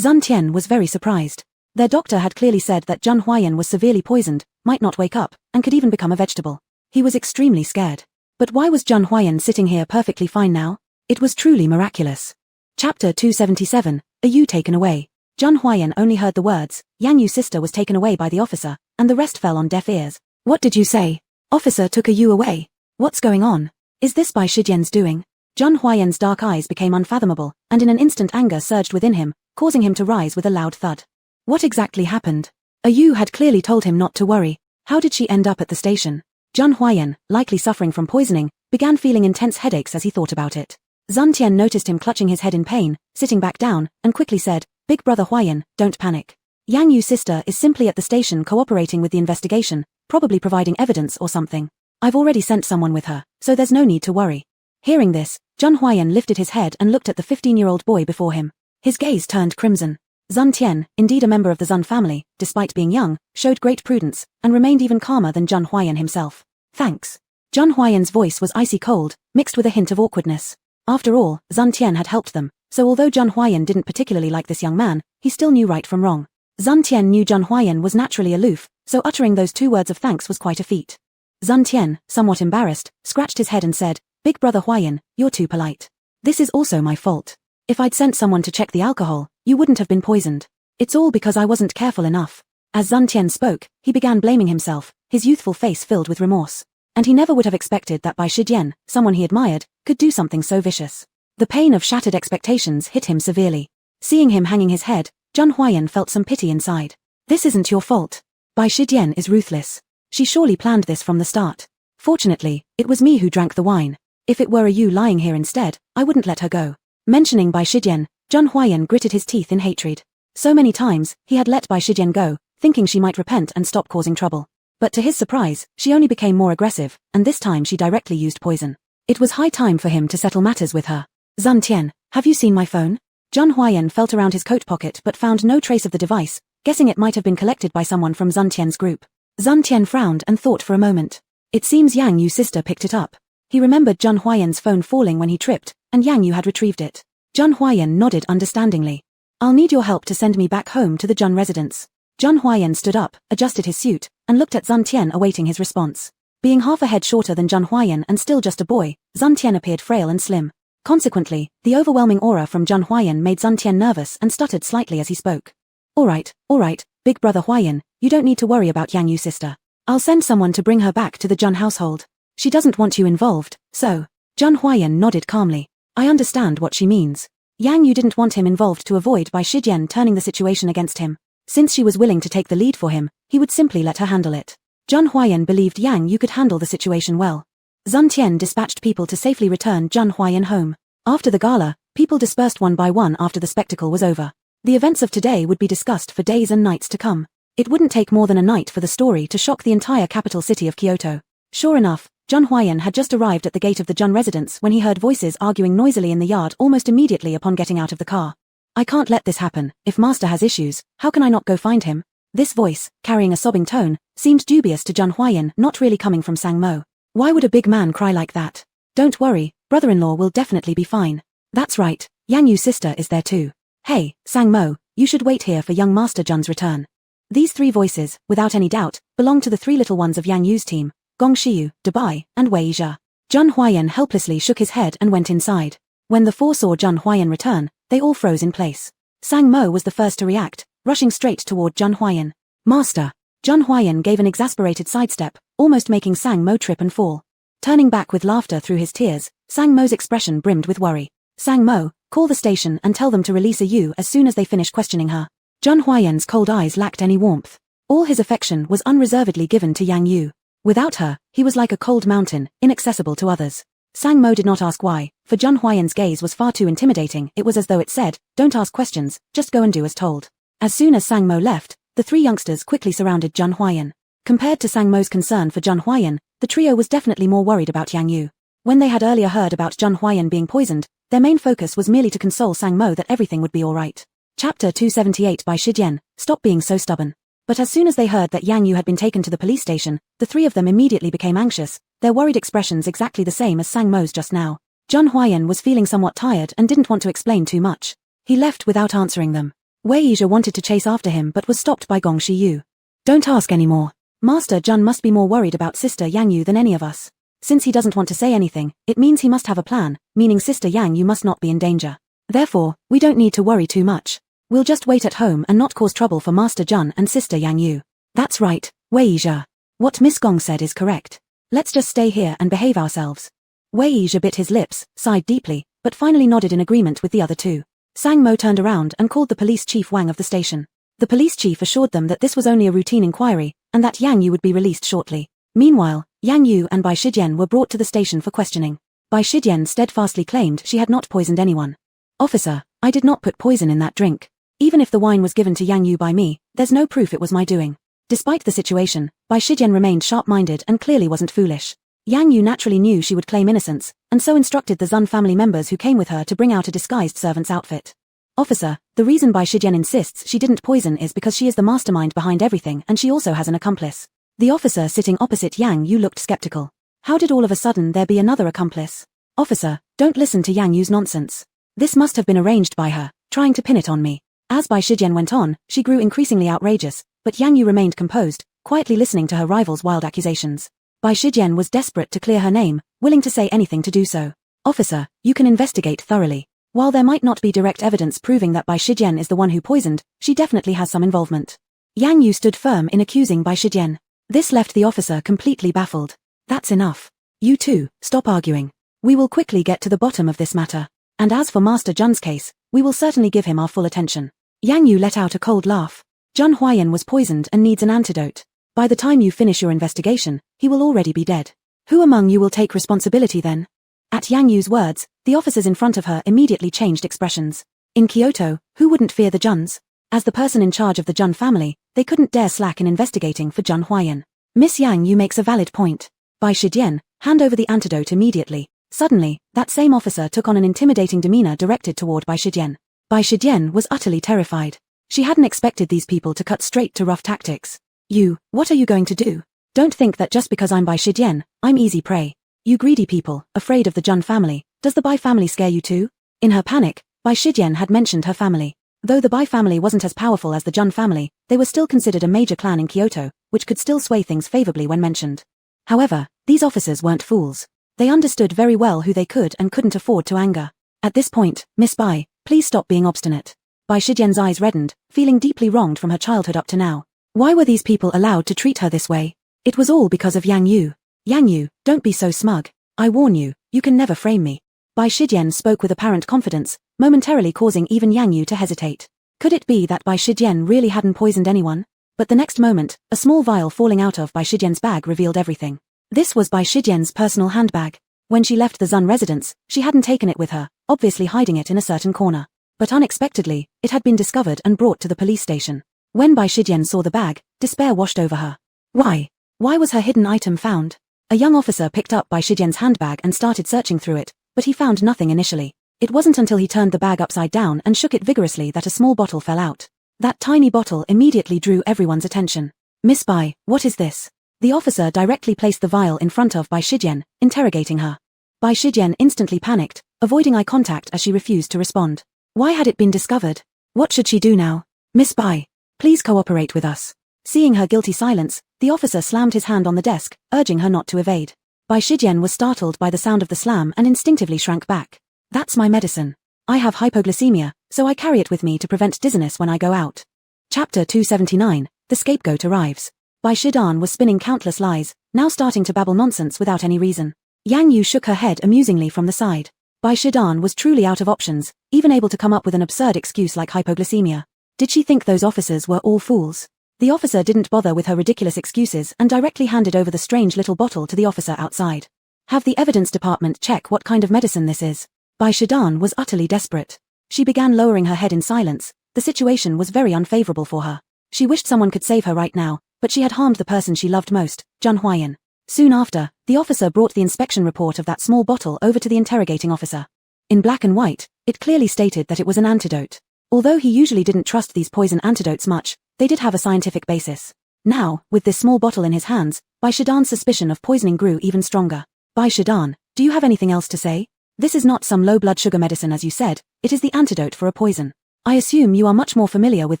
Zun Tian was very surprised. Their doctor had clearly said that Zhun Huayan was severely poisoned, might not wake up, and could even become a vegetable. He was extremely scared. But why was Zhun Huayan sitting here perfectly fine now? It was truly miraculous. Chapter 277, Are you taken away? Zhun Huayan only heard the words, Yang Yu's sister was taken away by the officer, and the rest fell on deaf ears. What did you say? Officer took a Yu away. What's going on? Is this Bai Shijian's doing? Zhun Huayan's dark eyes became unfathomable, and in an instant anger surged within him, causing him to rise with a loud thud. What exactly happened? A Yu had clearly told him not to worry. How did she end up at the station? Zhun Huayan, likely suffering from poisoning, began feeling intense headaches as he thought about it. Zun Tian noticed him clutching his head in pain, sitting back down, and quickly said, "Big brother Huayan, don't panic. Yang Yu's sister is simply at the station cooperating with the investigation, probably providing evidence or something. I've already sent someone with her, so there's no need to worry." Hearing this, Zun Huayan lifted his head and looked at the 15-year-old boy before him. His gaze turned crimson. Zun Tian, indeed a member of the Zun family, despite being young, showed great prudence, and remained even calmer than Zun Huayan himself. "Thanks." Zun Huayan's voice was icy cold, mixed with a hint of awkwardness. After all, Zun Tian had helped them, so although Zun Huayan didn't particularly like this young man, he still knew right from wrong. Zun Tian knew Zun Huayan was naturally aloof, so uttering those 2 words of thanks was quite a feat. Zun Tian, somewhat embarrassed, scratched his head and said, "Big brother Huayan, you're too polite. This is also my fault. If I'd sent someone to check the alcohol, you wouldn't have been poisoned. It's all because I wasn't careful enough." As Zun Tian spoke, he began blaming himself, his youthful face filled with remorse. And he never would have expected that Bai Shijian, someone he admired, could do something so vicious. The pain of shattered expectations hit him severely. Seeing him hanging his head, Zun Huayan felt some pity inside. "This isn't your fault. Bai Shijian is ruthless. She surely planned this from the start. Fortunately, it was me who drank the wine. If it were a you lying here instead, I wouldn't let her go." Mentioning Bai Shijian, Zun Huayan gritted his teeth in hatred. So many times, he had let Bai Shijian go, thinking she might repent and stop causing trouble. But to his surprise, she only became more aggressive, and this time she directly used poison. It was high time for him to settle matters with her. "Zun Tian, have you seen my phone?" Zun Huayan felt around his coat pocket but found no trace of the device, guessing it might have been collected by someone from Zun Tian's group. Zun Tian frowned and thought for a moment. It seems Yang Yu's sister picked it up. He remembered Zun Huayan's phone falling when he tripped, and Yang Yu had retrieved it. Zun Huayan nodded understandingly. "I'll need your help to send me back home to the Zun residence." Zun Huayan stood up, adjusted his suit, and looked at Zun Tian awaiting his response. Being half a head shorter than Zun Huayan and still just a boy, Zun Tian appeared frail and slim. Consequently, the overwhelming aura from Zun Huayan made Zun Tian nervous and stuttered slightly as he spoke. All right, big brother Huayan, you don't need to worry about Yang Yu's sister. I'll send someone to bring her back to the Zun household. She doesn't want you involved, so." Zun Huayan nodded calmly. "I understand what she means. Yang Yu didn't want him involved to avoid Bai Shijian turning the situation against him. Since she was willing to take the lead for him, he would simply let her handle it." Zun Huayan believed Yang Yu could handle the situation well. Zun Tian dispatched people to safely return Zun Huayan home. After the gala, people dispersed one by one after the spectacle was over. The events of today would be discussed for days and nights to come. It wouldn't take more than a night for the story to shock the entire capital city of Kyoto. Sure enough, Zun Huayan had just arrived at the gate of the Zun residence when he heard voices arguing noisily in the yard almost immediately upon getting out of the car. "I can't let this happen. If master has issues, how can I not go find him?" This voice, carrying a sobbing tone, seemed dubious to Zun Huayan, not really coming from Sang Mo. Why would a big man cry like that? "Don't worry, brother-in-law will definitely be fine. That's right, Yang Yu's sister is there too. Hey, Sang Mo, you should wait here for young Master Zun's return." These 3 voices, without any doubt, belonged to the 3 little ones of Yang Yu's team, Gong Shiyu, Dubai, and Wei Yizhe. Zun Huayan helplessly shook his head and went inside. When the 4 saw Zun Huayan return, they all froze in place. Sang Mo was the first to react, rushing straight toward Zun Huayan. "Master!" Zun Huayan gave an exasperated sidestep, almost making Sang Mo trip and fall. Turning back with laughter through his tears, Sang Mo's expression brimmed with worry. "Sang Mo, call the station and tell them to release a Yu as soon as they finish questioning her." Zun Huayan's cold eyes lacked any warmth. All his affection was unreservedly given to Yang Yu. Without her, he was like a cold mountain, inaccessible to others. Sang Mo did not ask why, for Zun Huayan's gaze was far too intimidating. It was as though it said, "Don't ask questions, just go and do as told." As soon as Sang Mo left, the 3 youngsters quickly surrounded Zun Huayan. Compared to Sang Mo's concern for Zun Huayan, the trio was definitely more worried about Yang Yu. When they had earlier heard about Zun Huayan being poisoned, their main focus was merely to console Sang Mo that everything would be alright. Chapter 278 by Shijian, Stop Being So Stubborn. But as soon as they heard that Yang Yu had been taken to the police station, the 3 of them immediately became anxious, their worried expressions exactly the same as Sang Mo's just now. Zun Huayan was feeling somewhat tired and didn't want to explain too much. He left without answering them. Wei Yizhe wanted to chase after him but was stopped by Gong Shiyu. "Don't ask anymore. Master Zun must be more worried about Sister Yang Yu than any of us. Since he doesn't want to say anything, it means he must have a plan, meaning Sister Yang Yu must not be in danger. Therefore, we don't need to worry too much. We'll just wait at home and not cause trouble for Master Zun and Sister Yang Yu." "That's right, Wei Yizhe. What Miss Gong said is correct. Let's just stay here and behave ourselves." Wei Yizhe bit his lips, sighed deeply, but finally nodded in agreement with the other 2. Sang Mo turned around and called the police chief Wang of the station. The police chief assured them that this was only a routine inquiry, and that Yang Yu would be released shortly. Meanwhile, Yang Yu and Bai Shijian were brought to the station for questioning. Bai Shijian steadfastly claimed she had not poisoned anyone. Officer, I did not put poison in that drink. Even if the wine was given to Yang Yu by me, there's no proof it was my doing. Despite the situation, Bai Shijian remained sharp-minded and clearly wasn't foolish. Yang Yu naturally knew she would claim innocence, and so instructed the Zun family members who came with her to bring out a disguised servant's outfit. Officer, the reason Bai Shijian insists she didn't poison is because she is the mastermind behind everything and she also has an accomplice. The officer sitting opposite Yang Yu looked skeptical. How did all of a sudden there be another accomplice? Officer, don't listen to Yang Yu's nonsense. This must have been arranged by her, trying to pin it on me. As Bai Shijian went on, she grew increasingly outrageous, but Yang Yu remained composed, quietly listening to her rival's wild accusations. Bai Shijian was desperate to clear her name, willing to say anything to do so. Officer, you can investigate thoroughly. While there might not be direct evidence proving that Bai Shijian is the one who poisoned, she definitely has some involvement. Yang Yu stood firm in accusing Bai Shijian. This left the officer completely baffled. That's enough. You two, stop arguing. We will quickly get to the bottom of this matter. And as for Master Jun's case, we will certainly give him our full attention. Yang Yu let out a cold laugh. Jun Huayan was poisoned and needs an antidote. By the time you finish your investigation, he will already be dead. Who among you will take responsibility then? At Yang Yu's words, the officers in front of her immediately changed expressions. In Kyoto, who wouldn't fear the Juns? As the person in charge of the Jun family, they couldn't dare slack in investigating for Jun Huayan. Miss Yang Yu makes a valid point. Bai Shijian, hand over the antidote immediately. Suddenly, that same officer took on an intimidating demeanor directed toward Bai Shijian. Bai Shijian was utterly terrified. She hadn't expected these people to cut straight to rough tactics. You, what are you going to do? Don't think that just because I'm Bai Shijian, I'm easy prey. You greedy people, afraid of the Jun family, does the Bai family scare you too? In her panic, Bai Shijian had mentioned her family. Though the Bai family wasn't as powerful as the Jun family, they were still considered a major clan in Kyoto, which could still sway things favorably when mentioned. However, these officers weren't fools. They understood very well who they could and couldn't afford to anger. At this point, Miss Bai, please stop being obstinate. Bai Shijian's eyes reddened, feeling deeply wronged from her childhood up to now. Why were these people allowed to treat her this way? It was all because of Yang Yu. Yang Yu, don't be so smug. I warn you, you can never frame me. Bai Shijian spoke with apparent confidence, momentarily causing even Yang Yu to hesitate. Could it be that Bai Shijian really hadn't poisoned anyone? But the next moment, a small vial falling out of Bai Shijian's bag revealed everything. This was Bai Shijian's personal handbag. When she left the Zun residence, she hadn't taken it with her, obviously hiding it in a certain corner. But unexpectedly, it had been discovered and brought to the police station. When Bai Shijian saw the bag, despair washed over her. Why? Why was her hidden item found? A young officer picked up Bai Shijian's handbag and started searching through it, but he found nothing initially. It wasn't until he turned the bag upside down and shook it vigorously that a small bottle fell out. That tiny bottle immediately drew everyone's attention. Miss Bai, what is this? The officer directly placed the vial in front of Bai Shijian, interrogating her. Bai Shijian instantly panicked, avoiding eye contact as she refused to respond. Why had it been discovered? What should she do now? Miss Bai, please cooperate with us. Seeing her guilty silence, the officer slammed his hand on the desk, urging her not to evade. Bai Shijian was startled by the sound of the slam and instinctively shrank back. That's my medicine. I have hypoglycemia, so I carry it with me to prevent dizziness when I go out. Chapter 279, The Scapegoat Arrives. Bai Shijian was spinning countless lies, now starting to babble nonsense without any reason. Yang Yu shook her head amusingly from the side. Bai Shijian was truly out of options, even able to come up with an absurd excuse like hypoglycemia. Did she think those officers were all fools? The officer didn't bother with her ridiculous excuses and directly handed over the strange little bottle to the officer outside. Have the evidence department check what kind of medicine this is. Bai Shijian was utterly desperate. She began lowering her head in silence. The situation was very unfavorable for her. She wished someone could save her right now, but she had harmed the person she loved most, Jun Huayan. Soon after, the officer brought the inspection report of that small bottle over to the interrogating officer. In black and white, it clearly stated that it was an antidote. Although he usually didn't trust these poison antidotes much, they did have a scientific basis. Now, with this small bottle in his hands, Bai Shijian's suspicion of poisoning grew even stronger. Bai Shijian, do you have anything else to say? This is not some low blood sugar medicine as you said, it is the antidote for a poison. I assume you are much more familiar with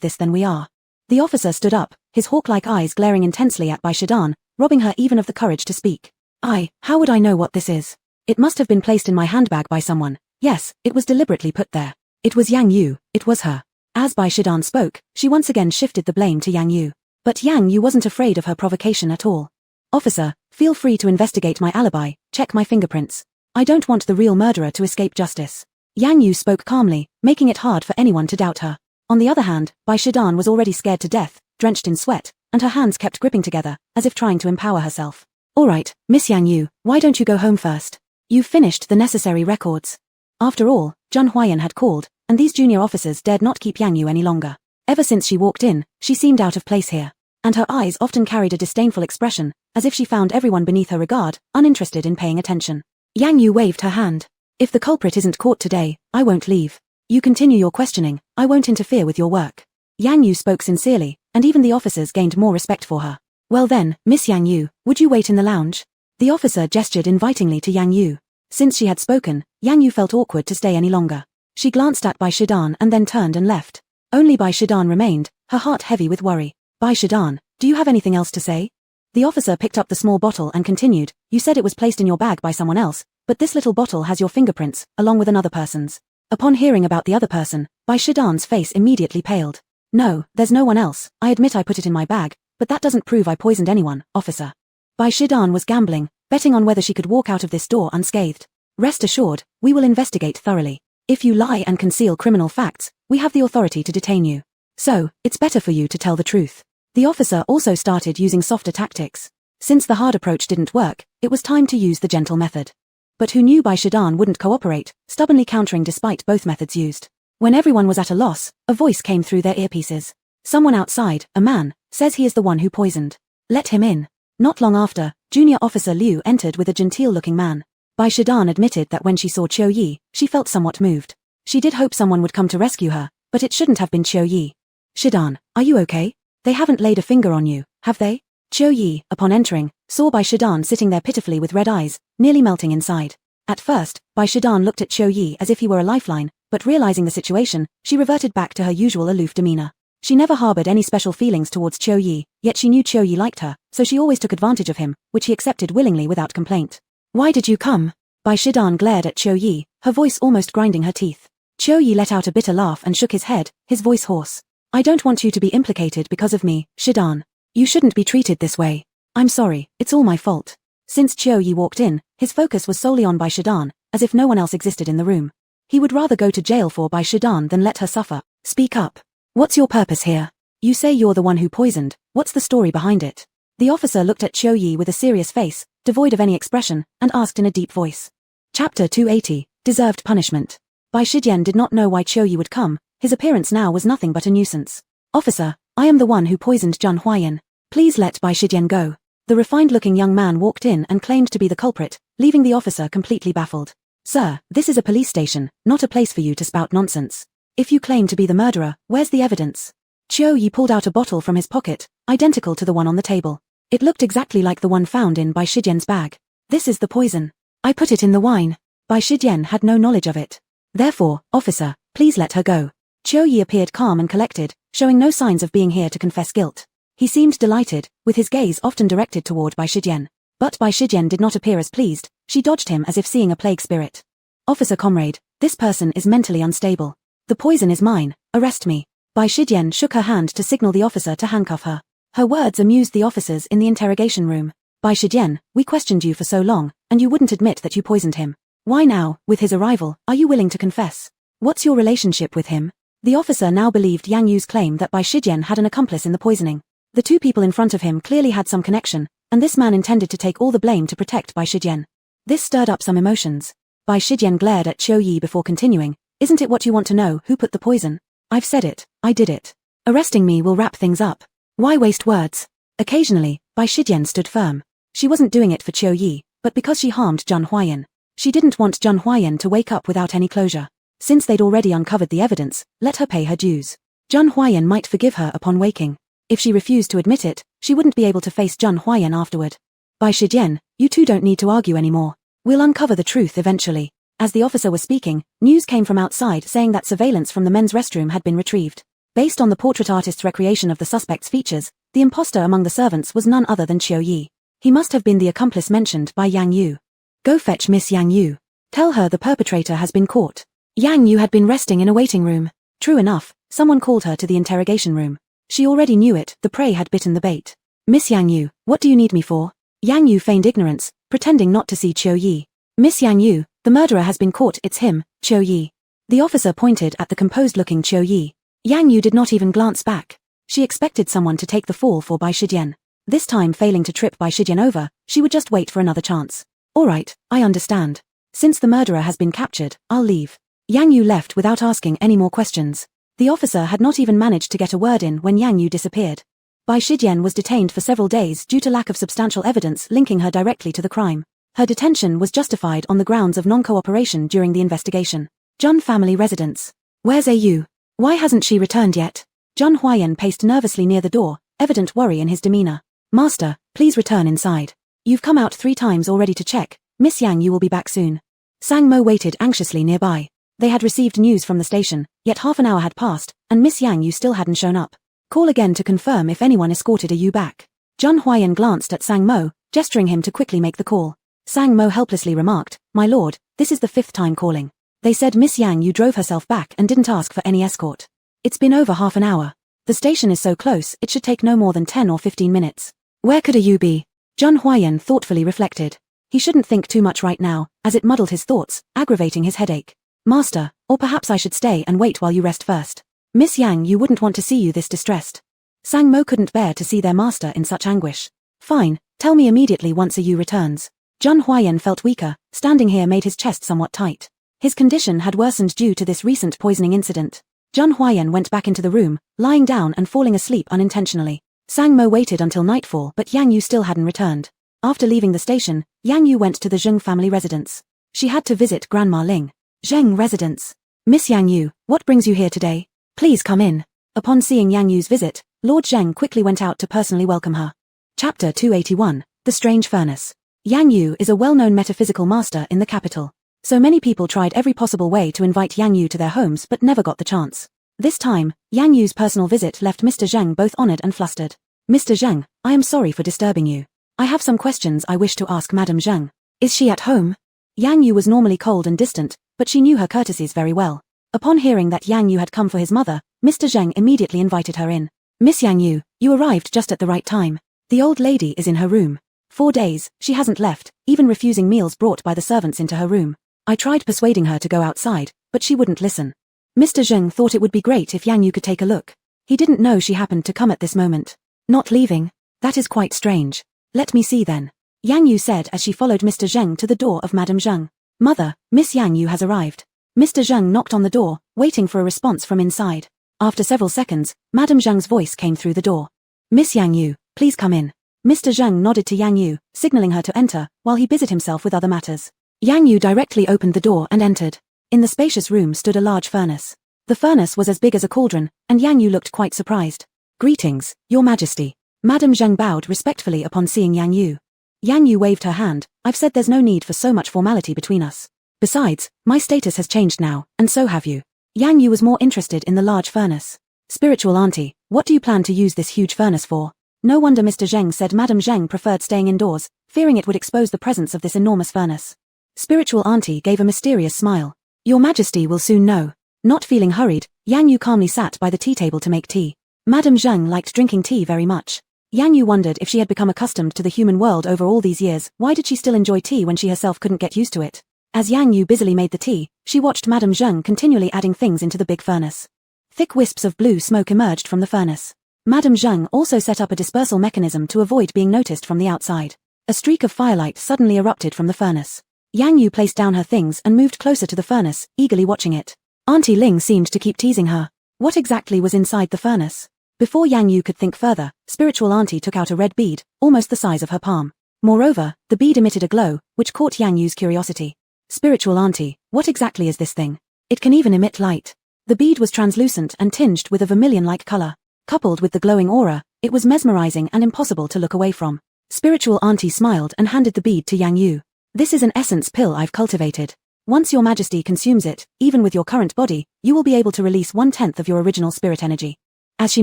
this than we are. The officer stood up, his hawk-like eyes glaring intensely at Bai Shijian, robbing her even of the courage to speak. How would I know what this is? It must have been placed in my handbag by someone. Yes, it was deliberately put there. It was Yang Yu, it was her. As Bai Shijian spoke, she once again shifted the blame to Yang Yu. But Yang Yu wasn't afraid of her provocation at all. Officer, feel free to investigate my alibi, check my fingerprints. I don't want the real murderer to escape justice. Yang Yu spoke calmly, making it hard for anyone to doubt her. On the other hand, Bai Shijian was already scared to death, drenched in sweat, and her hands kept gripping together, as if trying to empower herself. Alright, Miss Yang Yu, why don't you go home first? You've finished the necessary records. After all, Zhang Huayan had called, and these junior officers dared not keep Yang Yu any longer. Ever since she walked in, she seemed out of place here. And her eyes often carried a disdainful expression, as if she found everyone beneath her regard, uninterested in paying attention. Yang Yu waved her hand. If the culprit isn't caught today, I won't leave. You continue your questioning, I won't interfere with your work. Yang Yu spoke sincerely, and even the officers gained more respect for her. Well then, Miss Yang Yu, would you wait in the lounge? The officer gestured invitingly to Yang Yu. Since she had spoken, Yang Yu felt awkward to stay any longer. She glanced at Bai Shidan and then turned and left. Only Bai Shidan remained, her heart heavy with worry. Bai Shidan, do you have anything else to say? The officer picked up the small bottle and continued, you said it was placed in your bag by someone else, but this little bottle has your fingerprints, along with another person's. Upon hearing about the other person, Bai Shidan's face immediately paled. No, there's no one else, I admit I put it in my bag, but that doesn't prove I poisoned anyone, officer. Bai Shidan was gambling, betting on whether she could walk out of this door unscathed. Rest assured, we will investigate thoroughly. If you lie and conceal criminal facts, we have the authority to detain you. So, it's better for you to tell the truth. The officer also started using softer tactics. Since the hard approach didn't work, it was time to use the gentle method. But who knew Bai Shidan wouldn't cooperate, stubbornly countering despite both methods used. When everyone was at a loss, a voice came through their earpieces. Someone outside, a man, says he is the one who poisoned. Let him in. Not long after, Junior Officer Liu entered with a genteel-looking man. Bai Shidan admitted that when she saw Qiu Yi, she felt somewhat moved. She did hope someone would come to rescue her, but it shouldn't have been Qiu Yi. Shidan, are you okay? They haven't laid a finger on you, have they? Qiu Yi, upon entering, saw Bai Shidan sitting there pitifully with red eyes, nearly melting inside. At first, Bai Shidan looked at Qiu Yi as if he were a lifeline, but realizing the situation, she reverted back to her usual aloof demeanor. She never harbored any special feelings towards Qiu Yi, yet she knew Qiu Yi liked her, so she always took advantage of him, which he accepted willingly without complaint. Why did you come? Bai Shidan glared at Qiu Yi, her voice almost grinding her teeth. Qiu Yi let out a bitter laugh and shook his head, his voice hoarse. I don't want you to be implicated because of me, Shidan. You shouldn't be treated this way. I'm sorry, it's all my fault. Since Qiu Yi walked in, his focus was solely on Bai Shidan, as if no one else existed in the room. He would rather go to jail for Bai Shidan than let her suffer. Speak up. What's your purpose here? You say you're the one who poisoned, what's the story behind it? The officer looked at Qiu Yi with a serious face, devoid of any expression, and asked in a deep voice. Chapter 280, Deserved Punishment. Bai Shijian did not know why Qiu Yi would come, his appearance now was nothing but a nuisance. Officer, I am the one who poisoned Zhang Huayan. Please let Bai Shijian go. The refined-looking young man walked in and claimed to be the culprit, leaving the officer completely baffled. Sir, this is a police station, not a place for you to spout nonsense. If you claim to be the murderer, where's the evidence? Qiu Yi pulled out a bottle from his pocket, identical to the one on the table. It looked exactly like the one found in Bai Shijian's bag. This is the poison. I put it in the wine. Bai Shijian had no knowledge of it. Therefore, officer, please let her go. Qiu Yi appeared calm and collected, showing no signs of being here to confess guilt. He seemed delighted, with his gaze often directed toward Bai Shijian. But Bai Shijian did not appear as pleased, she dodged him as if seeing a plague spirit. Officer comrade, this person is mentally unstable. The poison is mine, arrest me. Bai Shijian shook her hand to signal the officer to handcuff her. Her words amused the officers in the interrogation room. Bai Shijian, we questioned you for so long, and you wouldn't admit that you poisoned him. Why now, with his arrival, are you willing to confess? What's your relationship with him? The officer now believed Yang Yu's claim that Bai Shijian had an accomplice in the poisoning. The two people in front of him clearly had some connection, and this man intended to take all the blame to protect Bai Shijian. This stirred up some emotions. Bai Shijian glared at Qiu Yi before continuing, isn't it what you want to know, who put the poison? I've said it, I did it. Arresting me will wrap things up. Why waste words? Occasionally, Bai Shijian stood firm. She wasn't doing it for Qiu Yi, but because she harmed Zhang Huayan. She didn't want Zhang Huayan to wake up without any closure. Since they'd already uncovered the evidence, let her pay her dues. Zhang Huayan might forgive her upon waking. If she refused to admit it, she wouldn't be able to face Zhang Huayan afterward. Bai Shijian, you two don't need to argue anymore. We'll uncover the truth eventually. As the officer was speaking, news came from outside saying that surveillance from the men's restroom had been retrieved. Based on the portrait artist's recreation of the suspect's features, the imposter among the servants was none other than Qiu Yi. He must have been the accomplice mentioned by Yang Yu. Go fetch Miss Yang Yu. Tell her the perpetrator has been caught. Yang Yu had been resting in a waiting room. True enough, someone called her to the interrogation room. She already knew it, the prey had bitten the bait. Miss Yang Yu, what do you need me for? Yang Yu feigned ignorance, pretending not to see Qiu Yi. Miss Yang Yu, the murderer has been caught, it's him, Qiu Yi. The officer pointed at the composed-looking Qiu Yi. Yang Yu did not even glance back. She expected someone to take the fall for Bai Shijian. This time failing to trip Bai Shijian over, she would just wait for another chance. Alright, I understand. Since the murderer has been captured, I'll leave. Yang Yu left without asking any more questions. The officer had not even managed to get a word in when Yang Yu disappeared. Bai Shijian was detained for several days due to lack of substantial evidence linking her directly to the crime. Her detention was justified on the grounds of non-cooperation during the investigation. Jun family residence. Where's Yu? Why hasn't she returned yet? Jun Huayan paced nervously near the door, evident worry in his demeanor. Master, please return inside. You've come out 3 times already to check. Miss Yang Yu will be back soon. Sang Mo waited anxiously nearby. They had received news from the station, yet half an hour had passed, and Miss Yang Yu still hadn't shown up. Call again to confirm if anyone escorted Yu back. Jun Huayan glanced at Sang Mo, gesturing him to quickly make the call. Sang Mo helplessly remarked, My lord, this is the 5th time calling. They said Miss Yang Yu drove herself back and didn't ask for any escort. It's been over half an hour. The station is so close, it should take no more than 10 or 15 minutes. Where could Yu be? Jun Huayan thoughtfully reflected. He shouldn't think too much right now, as it muddled his thoughts, aggravating his headache. Master, or perhaps I should stay and wait while you rest first. Miss Yang Yu wouldn't want to see you this distressed. Sang Mo couldn't bear to see their master in such anguish. Fine, tell me immediately once Yu returns. Jun Huayan felt weaker, standing here made his chest somewhat tight. His condition had worsened due to this recent poisoning incident. Jun Huayan went back into the room, lying down and falling asleep unintentionally. Sang Mo waited until nightfall but Yang Yu still hadn't returned. After leaving the station, Yang Yu went to the Zheng family residence. She had to visit Grandma Ling. Zheng residence. Miss Yang Yu, what brings you here today? Please come in. Upon seeing Yang Yu's visit, Lord Zheng quickly went out to personally welcome her. Chapter 281, The Strange Furnace. Yang Yu is a well-known metaphysical master in the capital. So many people tried every possible way to invite Yang Yu to their homes but never got the chance. This time, Yang Yu's personal visit left Mr. Zheng both honored and flustered. Mr. Zheng, I am sorry for disturbing you. I have some questions I wish to ask Madame Zheng. Is she at home? Yang Yu was normally cold and distant, but she knew her courtesies very well. Upon hearing that Yang Yu had come for his mother, Mr. Zheng immediately invited her in. Miss Yang Yu, you arrived just at the right time. The old lady is in her room. 4 days, she hasn't left, even refusing meals brought by the servants into her room. I tried persuading her to go outside, but she wouldn't listen. Mr. Zheng thought it would be great if Yang Yu could take a look. He didn't know she happened to come at this moment. Not leaving? That is quite strange. Let me see then. Yang Yu said as she followed Mr. Zheng to the door of Madame Zheng. Mother, Miss Yang Yu has arrived. Mr. Zheng knocked on the door, waiting for a response from inside. After several seconds, Madame Zheng's voice came through the door. Miss Yang Yu, please come in. Mr. Zheng nodded to Yang Yu, signaling her to enter, while he busied himself with other matters. Yang Yu directly opened the door and entered. In the spacious room stood a large furnace. The furnace was as big as a cauldron, and Yang Yu looked quite surprised. Greetings, Your Majesty. Madame Zheng bowed respectfully upon seeing Yang Yu. Yang Yu waved her hand. I've said there's no need for so much formality between us. Besides, my status has changed now, and so have you. Yang Yu was more interested in the large furnace. Spiritual auntie, what do you plan to use this huge furnace for? No wonder Mr. Zheng said Madame Zheng preferred staying indoors, fearing it would expose the presence of this enormous furnace. Spiritual auntie gave a mysterious smile. Your Majesty will soon know. Not feeling hurried, Yang Yu calmly sat by the tea table to make tea. Madame Zheng liked drinking tea very much. Yang Yu wondered if she had become accustomed to the human world over all these years, why did she still enjoy tea when she herself couldn't get used to it? As Yang Yu busily made the tea, she watched Madame Zheng continually adding things into the big furnace. Thick wisps of blue smoke emerged from the furnace. Madame Zheng also set up a dispersal mechanism to avoid being noticed from the outside. A streak of firelight suddenly erupted from the furnace. Yang Yu placed down her things and moved closer to the furnace, eagerly watching it. Auntie Ling seemed to keep teasing her. What exactly was inside the furnace? Before Yang Yu could think further, Spiritual Auntie took out a red bead, almost the size of her palm. Moreover, the bead emitted a glow, which caught Yang Yu's curiosity. Spiritual Auntie, what exactly is this thing? It can even emit light. The bead was translucent and tinged with a vermilion-like color. Coupled with the glowing aura, it was mesmerizing and impossible to look away from. Spiritual Auntie smiled and handed the bead to Yang Yu. This is an essence pill I've cultivated. Once Your Majesty consumes it, even with your current body, you will be able to release 1/10 of your original spirit energy. As she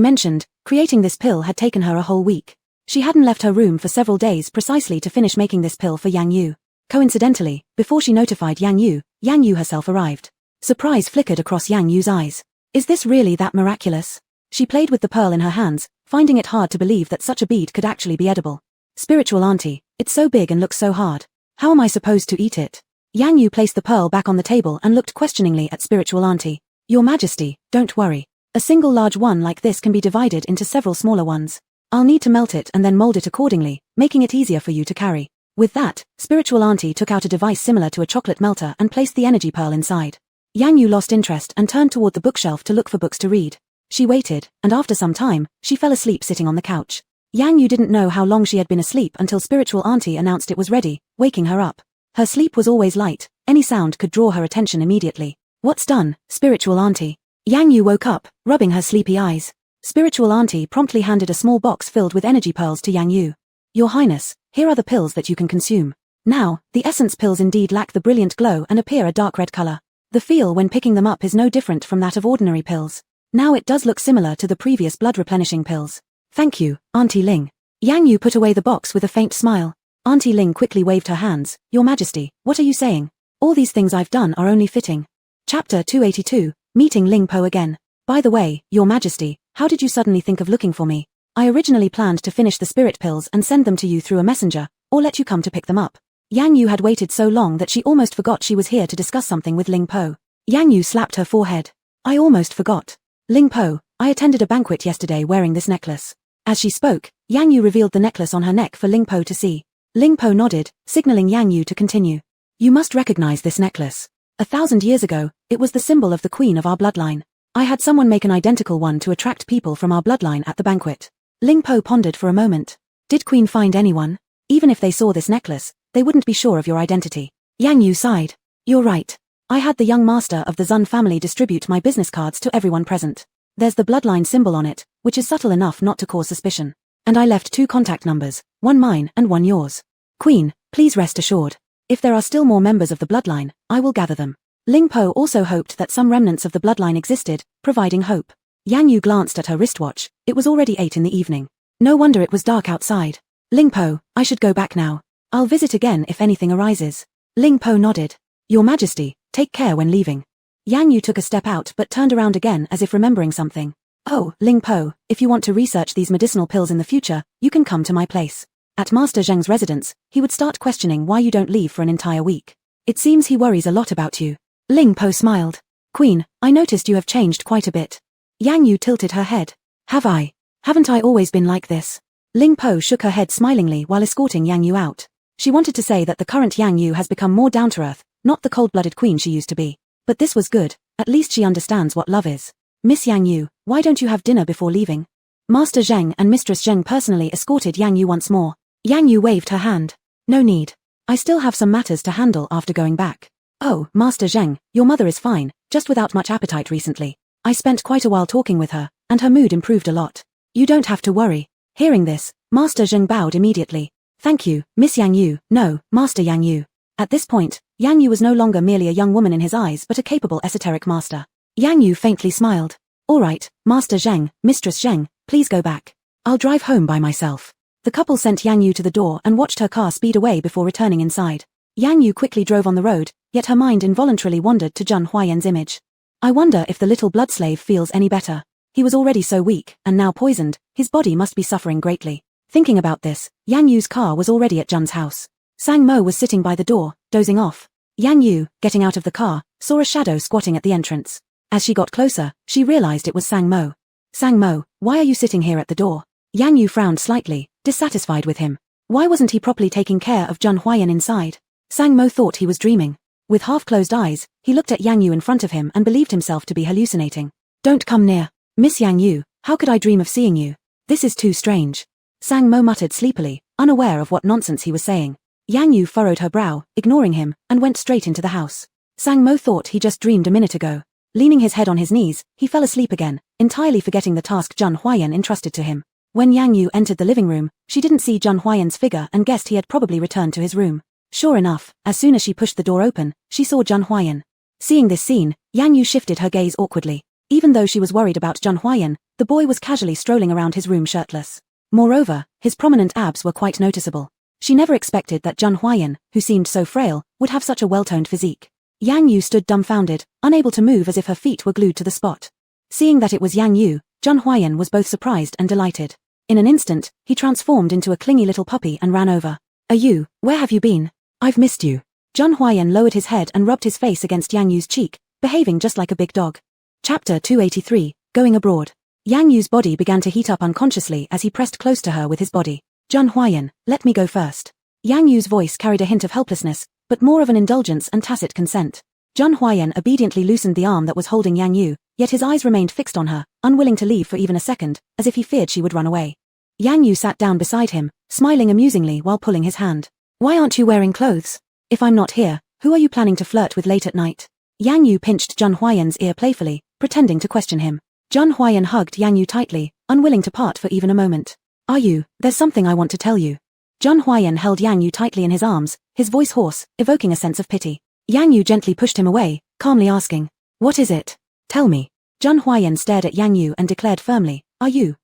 mentioned, creating this pill had taken her a whole week. She hadn't left her room for several days precisely to finish making this pill for Yang Yu. Coincidentally, before she notified Yang Yu herself arrived. Surprise flickered across Yang Yu's eyes. Is this really that miraculous? She played with the pearl in her hands, finding it hard to believe that such a bead could actually be edible. Spiritual Auntie, it's so big and looks so hard. How am I supposed to eat it? Yang Yu placed the pearl back on the table and looked questioningly at Spiritual Auntie. Your Majesty, don't worry. A single large one like this can be divided into several smaller ones. I'll need to melt it and then mold it accordingly, making it easier for you to carry. With that, spiritual auntie took out a device similar to a chocolate melter and placed the energy pearl inside. Yang Yu lost interest and turned toward the bookshelf to look for books to read. She waited, and after some time, she fell asleep sitting on the couch. Yang Yu didn't know how long she had been asleep until spiritual auntie announced it was ready, waking her up. Her sleep was always light, any sound could draw her attention immediately. What's done, spiritual auntie? Yang Yu woke up, rubbing her sleepy eyes. Spiritual auntie promptly handed a small box filled with energy pearls to Yang Yu. Your Highness, here are the pills that you can consume. Now, the essence pills indeed lack the brilliant glow and appear a dark red color. The feel when picking them up is no different from that of ordinary pills. Now it does look similar to the previous blood replenishing pills. Thank you, Auntie Ling. Yang Yu put away the box with a faint smile. Auntie Ling quickly waved her hands. Your Majesty, what are you saying? All these things I've done are only fitting. Chapter 282, Meeting Ling Po again. By the way, Your Majesty, how did you suddenly think of looking for me? I originally planned to finish the spirit pills and send them to you through a messenger, or let you come to pick them up. Yang Yu had waited so long that she almost forgot she was here to discuss something with Ling Po. Yang Yu slapped her forehead. I almost forgot. Ling Po, I attended a banquet yesterday wearing this necklace. As she spoke, Yang Yu revealed the necklace on her neck for Ling Po to see. Ling Po nodded, signaling Yang Yu to continue. You must recognize this necklace. 1,000 years ago, it was the symbol of the queen of our bloodline. I had someone make an identical one to attract people from our bloodline at the banquet. Ling Po pondered for a moment. Did Queen find anyone? Even if they saw this necklace, they wouldn't be sure of your identity. Yang Yu sighed. You're right. I had the young master of the Zun family distribute my business cards to everyone present. There's the bloodline symbol on it, which is subtle enough not to cause suspicion. And I left 2 contact numbers, one mine and one yours. Queen, please rest assured. If there are still more members of the bloodline, I will gather them. Ling Po also hoped that some remnants of the bloodline existed, providing hope. Yang Yu glanced at her wristwatch. It was already 8 in the evening. No wonder it was dark outside. Ling Po, I should go back now. I'll visit again if anything arises. Ling Po nodded. Your Majesty, take care when leaving. Yang Yu took a step out but turned around again as if remembering something. Oh, Ling Po, if you want to research these medicinal pills in the future, you can come to my place. At Master Zheng's residence, he would start questioning why you don't leave for an entire week. It seems he worries a lot about you. Ling Po smiled. Queen, I noticed you have changed quite a bit. Yang Yu tilted her head. Have I? Haven't I always been like this? Ling Po shook her head smilingly while escorting Yang Yu out. She wanted to say that the current Yang Yu has become more down-to-earth, not the cold-blooded queen she used to be. But this was good, at least she understands what love is. Miss Yang Yu, why don't you have dinner before leaving? Master Zheng and Mistress Zheng personally escorted Yang Yu once more. Yang Yu waved her hand. No need. I still have some matters to handle after going back. Oh, Master Zheng, your mother is fine, just without much appetite recently. I spent quite a while talking with her, and her mood improved a lot. You don't have to worry. Hearing this, Master Zheng bowed immediately. Thank you, Miss Yang Yu. No, Master Yang Yu. At this point, Yang Yu was no longer merely a young woman in his eyes but a capable esoteric master. Yang Yu faintly smiled. All right, Master Zheng, Mistress Zheng, please go back. I'll drive home by myself. The couple sent Yang Yu to the door and watched her car speed away before returning inside. Yang Yu quickly drove on the road, yet her mind involuntarily wandered to Zhun Huayan's image. I wonder if the little blood slave feels any better. He was already so weak, and now poisoned, his body must be suffering greatly. Thinking about this, Yang Yu's car was already at Zhun's house. Sang Mo was sitting by the door, dozing off. Yang Yu, getting out of the car, saw a shadow squatting at the entrance. As she got closer, she realized it was Sang Mo. Sang Mo, why are you sitting here at the door? Yang Yu frowned slightly, dissatisfied with him. Why wasn't he properly taking care of Zhun Huayan inside? Sang Mo thought he was dreaming. With half-closed eyes, he looked at Yang Yu in front of him and believed himself to be hallucinating. Don't come near. Miss Yang Yu, how could I dream of seeing you? This is too strange. Sang Mo muttered sleepily, unaware of what nonsense he was saying. Yang Yu furrowed her brow, ignoring him, and went straight into the house. Sang Mo thought he just dreamed a minute ago. Leaning his head on his knees, he fell asleep again, entirely forgetting the task Zhun Huayan entrusted to him. When Yang Yu entered the living room, she didn't see Zhun Huayan's figure and guessed he had probably returned to his room. Sure enough, as soon as she pushed the door open, she saw Zhun Huayan. Seeing this scene, Yang Yu shifted her gaze awkwardly. Even though she was worried about Zhun Huayan, the boy was casually strolling around his room shirtless. Moreover, his prominent abs were quite noticeable. She never expected that Zhun Huayan, who seemed so frail, would have such a well-toned physique. Yang Yu stood dumbfounded, unable to move as if her feet were glued to the spot. Seeing that it was Yang Yu, Zhun Huayan was both surprised and delighted. In an instant, he transformed into a clingy little puppy and ran over. You, where have you been? I've missed you. Zhun Huayan lowered his head and rubbed his face against Yang Yu's cheek, behaving just like a big dog. Chapter 283, Going Abroad. Yang Yu's body began to heat up unconsciously as he pressed close to her with his body. Zhun Huayan, let me go first. Yang Yu's voice carried a hint of helplessness, but more of an indulgence and tacit consent. Zhang Huayan obediently loosened the arm that was holding Yang Yu, yet his eyes remained fixed on her, unwilling to leave for even a second, as if he feared she would run away. Yang Yu sat down beside him, smiling amusingly while pulling his hand. "Why aren't you wearing clothes? If I'm not here, who are you planning to flirt with late at night?" Yang Yu pinched Zhang Huayan's ear playfully, pretending to question him. Zhang Huayan hugged Yang Yu tightly, unwilling to part for even a moment. There's something I want to tell you." Zhang Huayan held Yang Yu tightly in his arms, his voice hoarse, evoking a sense of pity. Yang Yu gently pushed him away, calmly asking, "What is it? Tell me." Zhang Huayan stared at Yang Yu and declared firmly,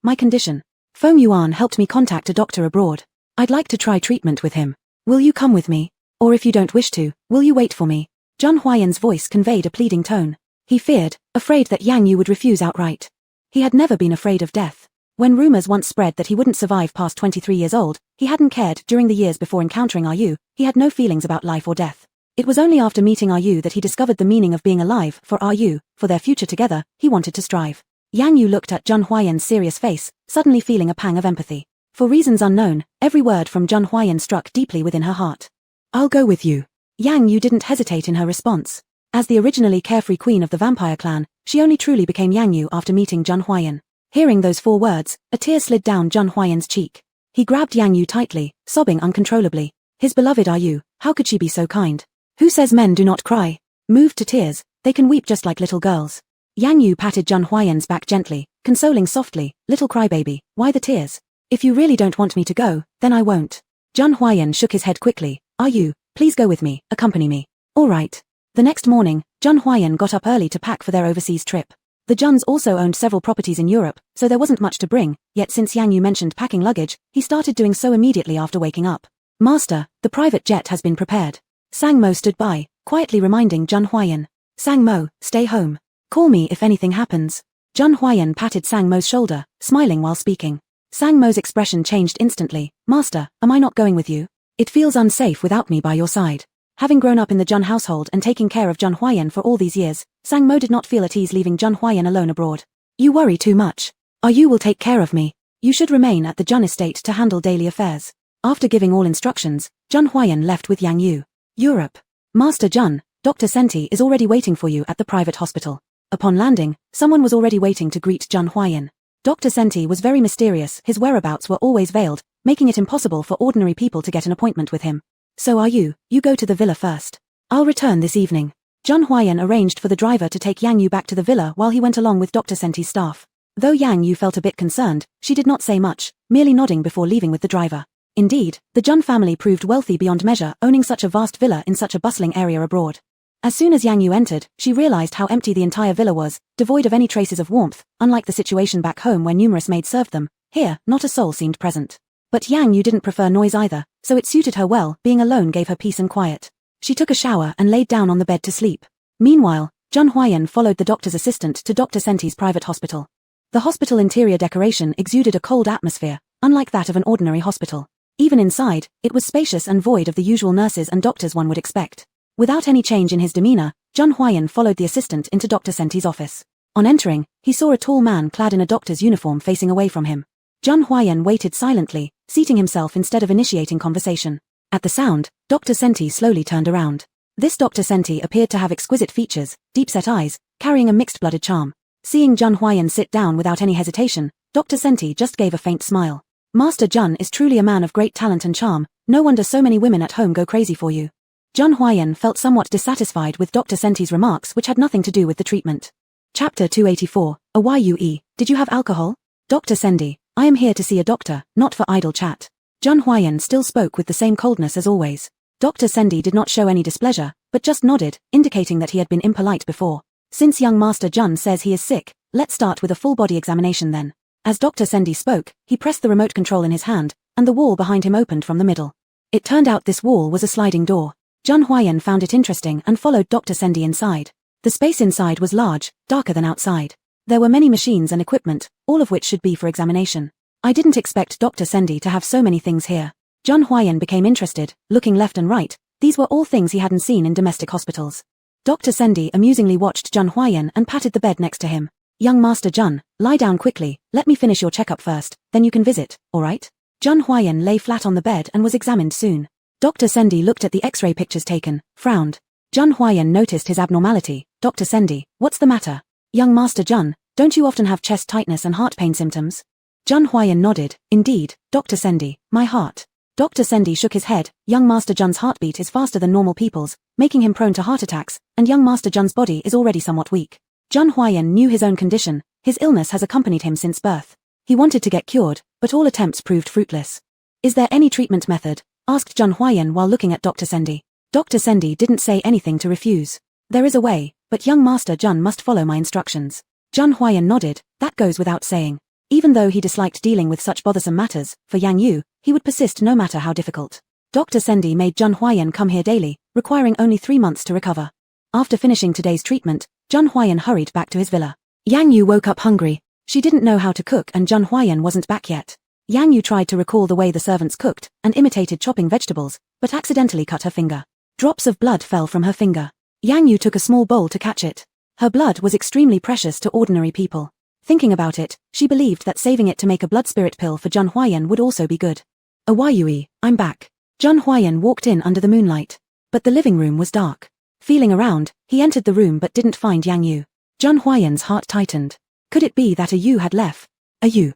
"My condition. Feng Yuan helped me contact a doctor abroad. I'd like to try treatment with him. Will you come with me? Or if you don't wish to, will you wait for me?" Zhang Huayan's voice conveyed a pleading tone. He feared, afraid that Yang Yu would refuse outright. He had never been afraid of death. When rumors once spread that he wouldn't survive past 23 years old, he hadn't cared. During the years before encountering Yu, he had no feelings about life or death. It was only after meeting Yu that he discovered the meaning of being alive. For Yu, for their future together, he wanted to strive. Yang Yu looked at Zhang Huayan's serious face, suddenly feeling a pang of empathy. For reasons unknown, every word from Zhang Huayan struck deeply within her heart. "I'll go with you." Yang Yu didn't hesitate in her response. As the originally carefree queen of the vampire clan, she only truly became Yang Yu after meeting Zhang Huayan. Hearing those 4 words, a tear slid down Zhang Huayan's cheek. He grabbed Yang Yu tightly, sobbing uncontrollably. His beloved Yu, how could she be so kind? Who says men do not cry? Moved to tears, they can weep just like little girls. Yang Yu patted Zhang Huayan's back gently, consoling softly, "Little crybaby, why the tears? If you really don't want me to go, then I won't." Zhang Huayan shook his head quickly. "Yu, please go with me, accompany me." "All right." The next morning, Zhang Huayan got up early to pack for their overseas trip. The Juns also owned several properties in Europe, so there wasn't much to bring, yet since Yang Yu mentioned packing luggage, he started doing so immediately after waking up. "Master, the private jet has been prepared." Sang Mo stood by, quietly reminding Zhang Huayan. "Sang Mo, stay home. Call me if anything happens." Zhang Huayan patted Sang Mo's shoulder, smiling while speaking. Sang Mo's expression changed instantly. "Master, am I not going with you? It feels unsafe without me by your side." Having grown up in the Jun household and taking care of Zhang Huayan for all these years, Sang Mo did not feel at ease leaving Zhang Huayan alone abroad. "You worry too much. Yu will take care of me. You should remain at the Jun estate to handle daily affairs." After giving all instructions, Zhang Huayan left with Yang Yu. Europe. "Master Jun, Dr. Senti is already waiting for you at the private hospital." Upon landing, someone was already waiting to greet Zhang Huayan. Dr. Senti was very mysterious. His whereabouts were always veiled, making it impossible for ordinary people to get an appointment with him. "So you go to the villa first. I'll return this evening." Zhang Huayan arranged for the driver to take Yang Yu back to the villa while he went along with Dr. Senti's staff. Though Yang Yu felt a bit concerned, she did not say much, merely nodding before leaving with the driver. Indeed, the Jun family proved wealthy beyond measure, owning such a vast villa in such a bustling area abroad. As soon as Yang Yu entered, she realized how empty the entire villa was, devoid of any traces of warmth. Unlike the situation back home where numerous maids served them, here, not a soul seemed present. But Yang Yu didn't prefer noise either, so it suited her well. Being alone gave her peace and quiet. She took a shower and laid down on the bed to sleep. Meanwhile, Zhang Huayan followed the doctor's assistant to Dr. Senti's private hospital. The hospital interior decoration exuded a cold atmosphere, unlike that of an ordinary hospital. Even inside, it was spacious and void of the usual nurses and doctors one would expect. Without any change in his demeanor, Zhang Huayan followed the assistant into Dr. Senti's office. On entering, he saw a tall man clad in a doctor's uniform facing away from him. Zhang Huayan waited silently, seating himself instead of initiating conversation. At the sound, Dr. Senti slowly turned around. This Dr. Senti appeared to have exquisite features, deep-set eyes, carrying a mixed-blooded charm. Seeing Zhang Huayan sit down without any hesitation, Dr. Senti just gave a faint smile. "Master Zhang is truly a man of great talent and charm. No wonder so many women at home go crazy for you." Zhang Huayan felt somewhat dissatisfied with Dr. Senti's remarks, which had nothing to do with the treatment. Chapter 284, Yue, did you have alcohol? "Dr. Senti, I am here to see a doctor, not for idle chat." Zhang Huayan still spoke with the same coldness as always. Dr. Senti did not show any displeasure, but just nodded, indicating that he had been impolite before. "Since young Master Zhang says he is sick, let's start with a full-body examination then." As Dr. Senti spoke, he pressed the remote control in his hand, and the wall behind him opened from the middle. It turned out this wall was a sliding door. Zhang Huayan found it interesting and followed Dr. Senti inside. The space inside was large, darker than outside. There were many machines and equipment, all of which should be for examination. "I didn't expect Dr. Senti to have so many things here." Zhang Huayan became interested, looking left and right. These were all things he hadn't seen in domestic hospitals. Dr. Senti amusingly watched Zhang Huayan and patted the bed next to him. "Young Master Zhang, lie down quickly, let me finish your checkup first, then you can visit, alright?" Zhang Huayan lay flat on the bed and was examined soon. Dr. Sendi looked at the X-ray pictures taken, frowned. Jun Huayan noticed his abnormality. Dr. Sendi, what's the matter? Young Master Jun, don't you often have chest tightness and heart pain symptoms? Jun Huayan nodded. Indeed, Dr. Sendi, my heart. Dr. Sendi shook his head. Young Master Jun's heartbeat is faster than normal people's, making him prone to heart attacks, and young Master Jun's body is already somewhat weak. Jun Huayan knew his own condition. His illness has accompanied him since birth. He wanted to get cured, but all attempts proved fruitless. Is there any treatment method? Asked Jun Huayan while looking at Dr. Sendi. Dr. Sendi didn't say anything to refuse. There is a way, but young Master Jun must follow my instructions. Jun Huayan nodded. That goes without saying. Even though he disliked dealing with such bothersome matters, for Yang Yu, he would persist no matter how difficult. Dr. Sendi made Jun Huayan come here daily, requiring only 3 months to recover. After finishing today's treatment, Jun Huayan hurried back to his villa. Yang Yu woke up hungry. She didn't know how to cook and Jun Huayan wasn't back yet. Yang Yu tried to recall the way the servants cooked and imitated chopping vegetables, but accidentally cut her finger. Drops of blood fell from her finger. Yang Yu took a small bowl to catch it. Her blood was extremely precious to ordinary people. Thinking about it, she believed that saving it to make a blood spirit pill for Jun Huayan would also be good. Awayui, I'm back. Jun Huayan walked in under the moonlight. But the living room was dark. Feeling around, he entered the room but didn't find Yang Yu. Jun Huayan's heart tightened. Could it be that a Yu had left? A Yu.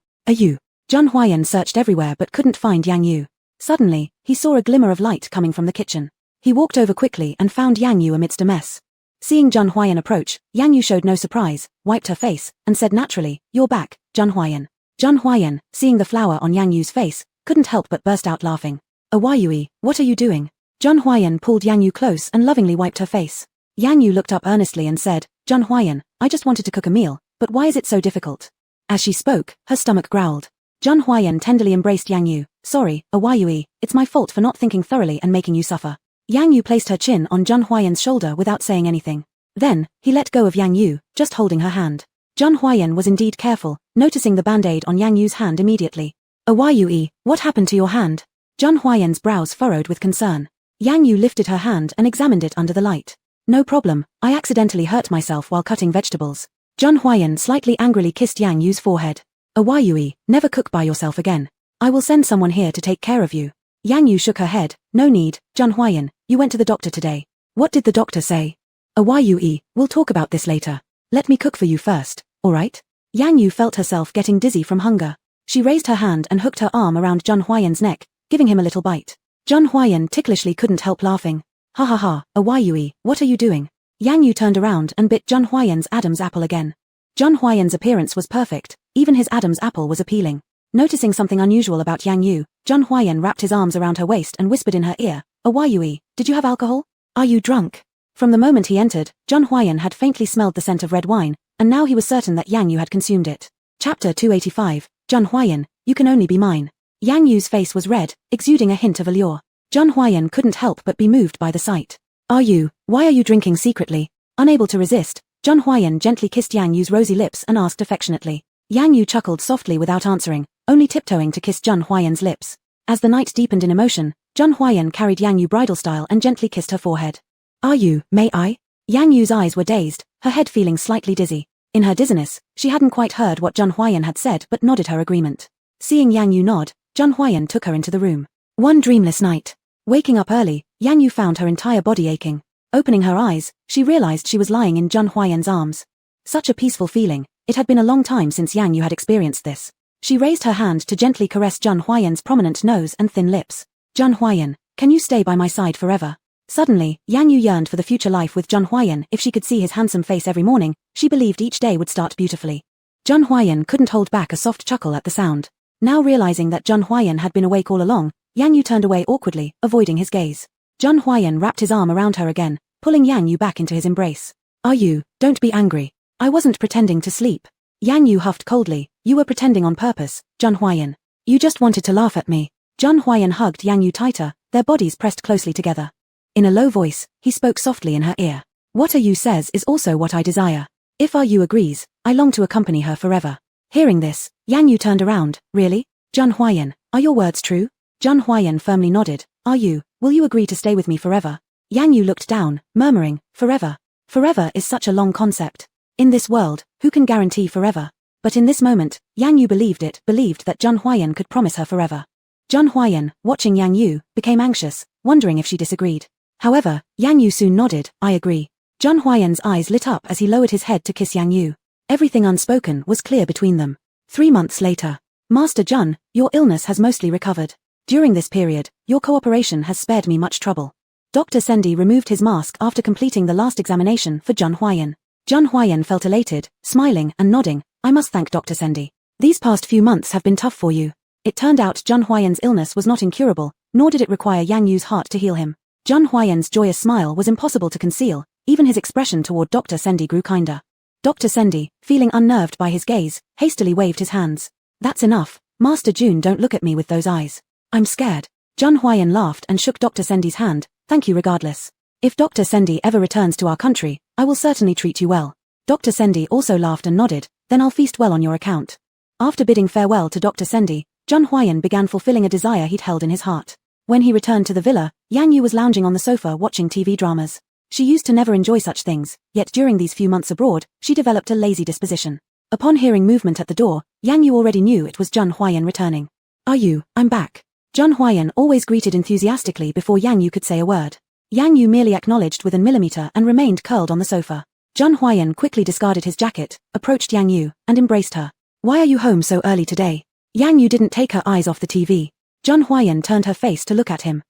Jun Huayan searched everywhere but couldn't find Yang Yu. Suddenly, he saw a glimmer of light coming from the kitchen. He walked over quickly and found Yang Yu amidst a mess. Seeing Jun Huayan approach, Yang Yu showed no surprise, wiped her face, and said naturally, "You're back, Jun Huayan." Jun Huayan, seeing the flower on Yang Yu's face, couldn't help but burst out laughing. "Awayui, what are you doing?" Jun Huayan pulled Yang Yu close and lovingly wiped her face. Yang Yu looked up earnestly and said, "Jun Huayan, I just wanted to cook a meal, but why is it so difficult?" As she spoke, her stomach growled. Jun Huayan tenderly embraced Yang Yu. "Sorry, Awayui, it's my fault for not thinking thoroughly and making you suffer." Yang Yu placed her chin on Jun Huayan's shoulder without saying anything. Then, he let go of Yang Yu, just holding her hand. Jun Huayan was indeed careful, noticing the band-aid on Yang Yu's hand immediately. "Awayui, what happened to your hand?" Jun Huayan's brows furrowed with concern. Yang Yu lifted her hand and examined it under the light. "No problem, I accidentally hurt myself while cutting vegetables." Jun Huayan slightly angrily kissed Yang Yu's forehead. "Awayui, never cook by yourself again. I will send someone here to take care of you." Yang Yu shook her head. "No need, Jun Huayan, you went to the doctor today. What did the doctor say?" "Awayui, we'll talk about this later. Let me cook for you first, alright?" Yang Yu felt herself getting dizzy from hunger. She raised her hand and hooked her arm around Jun Huayan's neck, giving him a little bite. Jun Huayan ticklishly couldn't help laughing. "Ha ha ha, Awayui, what are you doing?" Yang Yu turned around and bit Jun Huayan's Adam's apple again. Jun Huayan's appearance was perfect, even his Adam's apple was appealing. Noticing something unusual about Yang Yu, Jun Huayan wrapped his arms around her waist and whispered in her ear, "Awayui, did you have alcohol? Are you drunk?" From the moment he entered, Jun Huayan had faintly smelled the scent of red wine, and now he was certain that Yang Yu had consumed it. Chapter 285, Jun Huayan, you can only be mine. Yang Yu's face was red, exuding a hint of allure. Jun Huayan couldn't help but be moved by the sight. Why are you drinking secretly?" Unable to resist, Jun Huayan gently kissed Yang Yu's rosy lips and asked affectionately. Yang Yu chuckled softly without answering, only tiptoeing to kiss Jun Huayan's lips. As the night deepened in emotion, Jun Huayan carried Yang Yu bridal style and gently kissed her forehead. May I?" Yang Yu's eyes were dazed, her head feeling slightly dizzy. In her dizziness, she hadn't quite heard what Jun Huayan had said but nodded her agreement. Seeing Yang Yu nod, Jun Huayan took her into the room. One dreamless night. Waking up early, Yang Yu found her entire body aching. Opening her eyes, she realized she was lying in Jun Huayan's arms. Such a peaceful feeling, it had been a long time since Yang Yu had experienced this. She raised her hand to gently caress Jun Huayan's prominent nose and thin lips. "Jun Huayan, can you stay by my side forever?" Suddenly, Yang Yu yearned for the future life with Jun Huayan. If she could see his handsome face every morning, she believed each day would start beautifully. Jun Huayan couldn't hold back a soft chuckle at the sound. Now realizing that Jun Huayan had been awake all along, Yang Yu turned away awkwardly, avoiding his gaze. Jun Huayan wrapped his arm around her again, pulling Yang Yu back into his embrace. Don't be angry. I wasn't pretending to sleep." Yang Yu huffed coldly. "You were pretending on purpose, Jun Huayan. You just wanted to laugh at me." Jun Huayan hugged Yang Yu tighter, their bodies pressed closely together. In a low voice, he spoke softly in her ear. "What Yu says is also what I desire. If Yu agrees, I long to accompany her forever." Hearing this, Yang Yu turned around. "Really? Jun Huayan, are your words true?" Jun Huayan firmly nodded. Will you agree to stay with me forever?" Yang Yu looked down, murmuring, "Forever. Forever is such a long concept. In this world, who can guarantee forever?" But in this moment, Yang Yu believed that Jun Huayan could promise her forever. Jun Huayan, watching Yang Yu, became anxious, wondering if she disagreed. However, Yang Yu soon nodded, I agree. Zheng Huaiyan's eyes lit up as he lowered his head to kiss Yang Yu. Everything unspoken was clear between them. 3 months later. Master Zheng, your illness has mostly recovered. During this period, your cooperation has spared me much trouble. Dr. Sendi removed his mask after completing the last examination for Zheng Huaiyan. Zheng Huaiyan felt elated, smiling and nodding. I must thank Dr. Sendi. These past few months have been tough for you. It turned out Zheng Huaiyan's illness was not incurable, nor did it require Yang Yu's heart to heal him. Zheng Huaiyan's joyous smile was impossible to conceal, even his expression toward Dr. Sendi grew kinder. Dr. Sendi, feeling unnerved by his gaze, hastily waved his hands. That's enough, Master Jun, don't look at me with those eyes. I'm scared. Zheng Huaiyan laughed and shook Dr. Sendi's hand. Thank you regardless. If Dr. Sendi ever returns to our country, I will certainly treat you well. Dr. Sendi also laughed and nodded, then I'll feast well on your account. After bidding farewell to Dr. Sendi, Zheng Huaiyan began fulfilling a desire he'd held in his heart. When he returned to the villa, Yang Yu was lounging on the sofa watching TV dramas. She used to never enjoy such things, yet during these few months abroad, she developed a lazy disposition. Upon hearing movement at the door, Yang Yu already knew it was Zheng Huaiyan returning. I'm back. Zheng Huaiyan always greeted enthusiastically before Yang Yu could say a word. Yang Yu merely acknowledged with a millimeter and remained curled on the sofa. Zheng Huaiyan quickly discarded his jacket, approached Yang Yu, and embraced her. Why are you home so early today? Yang Yu didn't take her eyes off the TV. Zheng Huaiyan turned her face to look at him.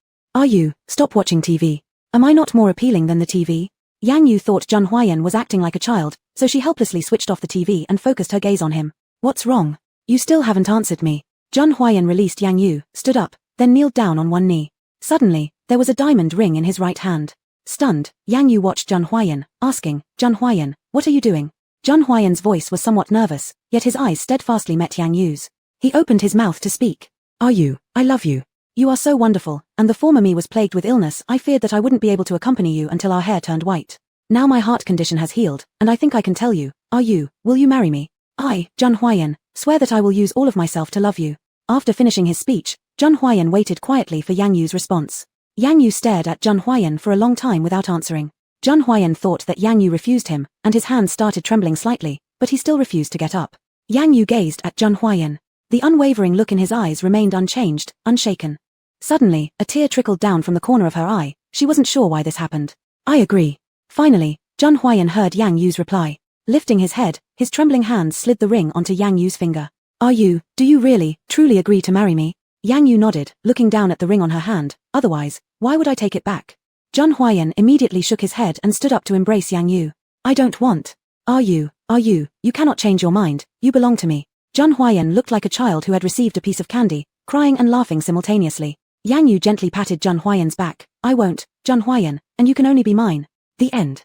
Stop watching TV. Am I not more appealing than the TV? Yang Yu thought Zheng Huaiyan was acting like a child, so she helplessly switched off the TV and focused her gaze on him. What's wrong? You still haven't answered me. Zheng Huaiyan released Yang Yu, stood up, then kneeled down on one knee. Suddenly, there was a diamond ring in his right hand. Stunned, Yang Yu watched Zheng Huaiyan, asking, Zheng Huaiyan, what are you doing? Zheng Huaiyan's voice was somewhat nervous, yet his eyes steadfastly met Yang Yu's. He opened his mouth to speak. I love you. You are so wonderful, and the former me was plagued with illness. I feared that I wouldn't be able to accompany you until our hair turned white. Now my heart condition has healed, and I think I can tell you. Will you marry me? I, Zheng Huaiyan, swear that I will use all of myself to love you. After finishing his speech, Zheng Huaiyan waited quietly for Yang Yu's response. Yang Yu stared at Zheng Huaiyan for a long time without answering. Zheng Huaiyan thought that Yang Yu refused him, and his hands started trembling slightly, but he still refused to get up. Yang Yu gazed at Zheng Huaiyan. The unwavering look in his eyes remained unchanged, unshaken. Suddenly, a tear trickled down from the corner of her eye. She wasn't sure why this happened. I agree. Finally, Zheng Huaiyan heard Yang Yu's reply. Lifting his head, his trembling hands slid the ring onto Yang Yu's finger. Do you really, truly agree to marry me? Yang Yu nodded, looking down at the ring on her hand. Otherwise, why would I take it back? Zheng Huaiyan immediately shook his head and stood up to embrace Yang Yu. I don't want. You cannot change your mind. You belong to me. Zheng Huaiyan looked like a child who had received a piece of candy, crying and laughing simultaneously. Yang Yu gently patted Zheng Huaiyan's back. I won't, Zheng Huaiyan, and you can only be mine. The end.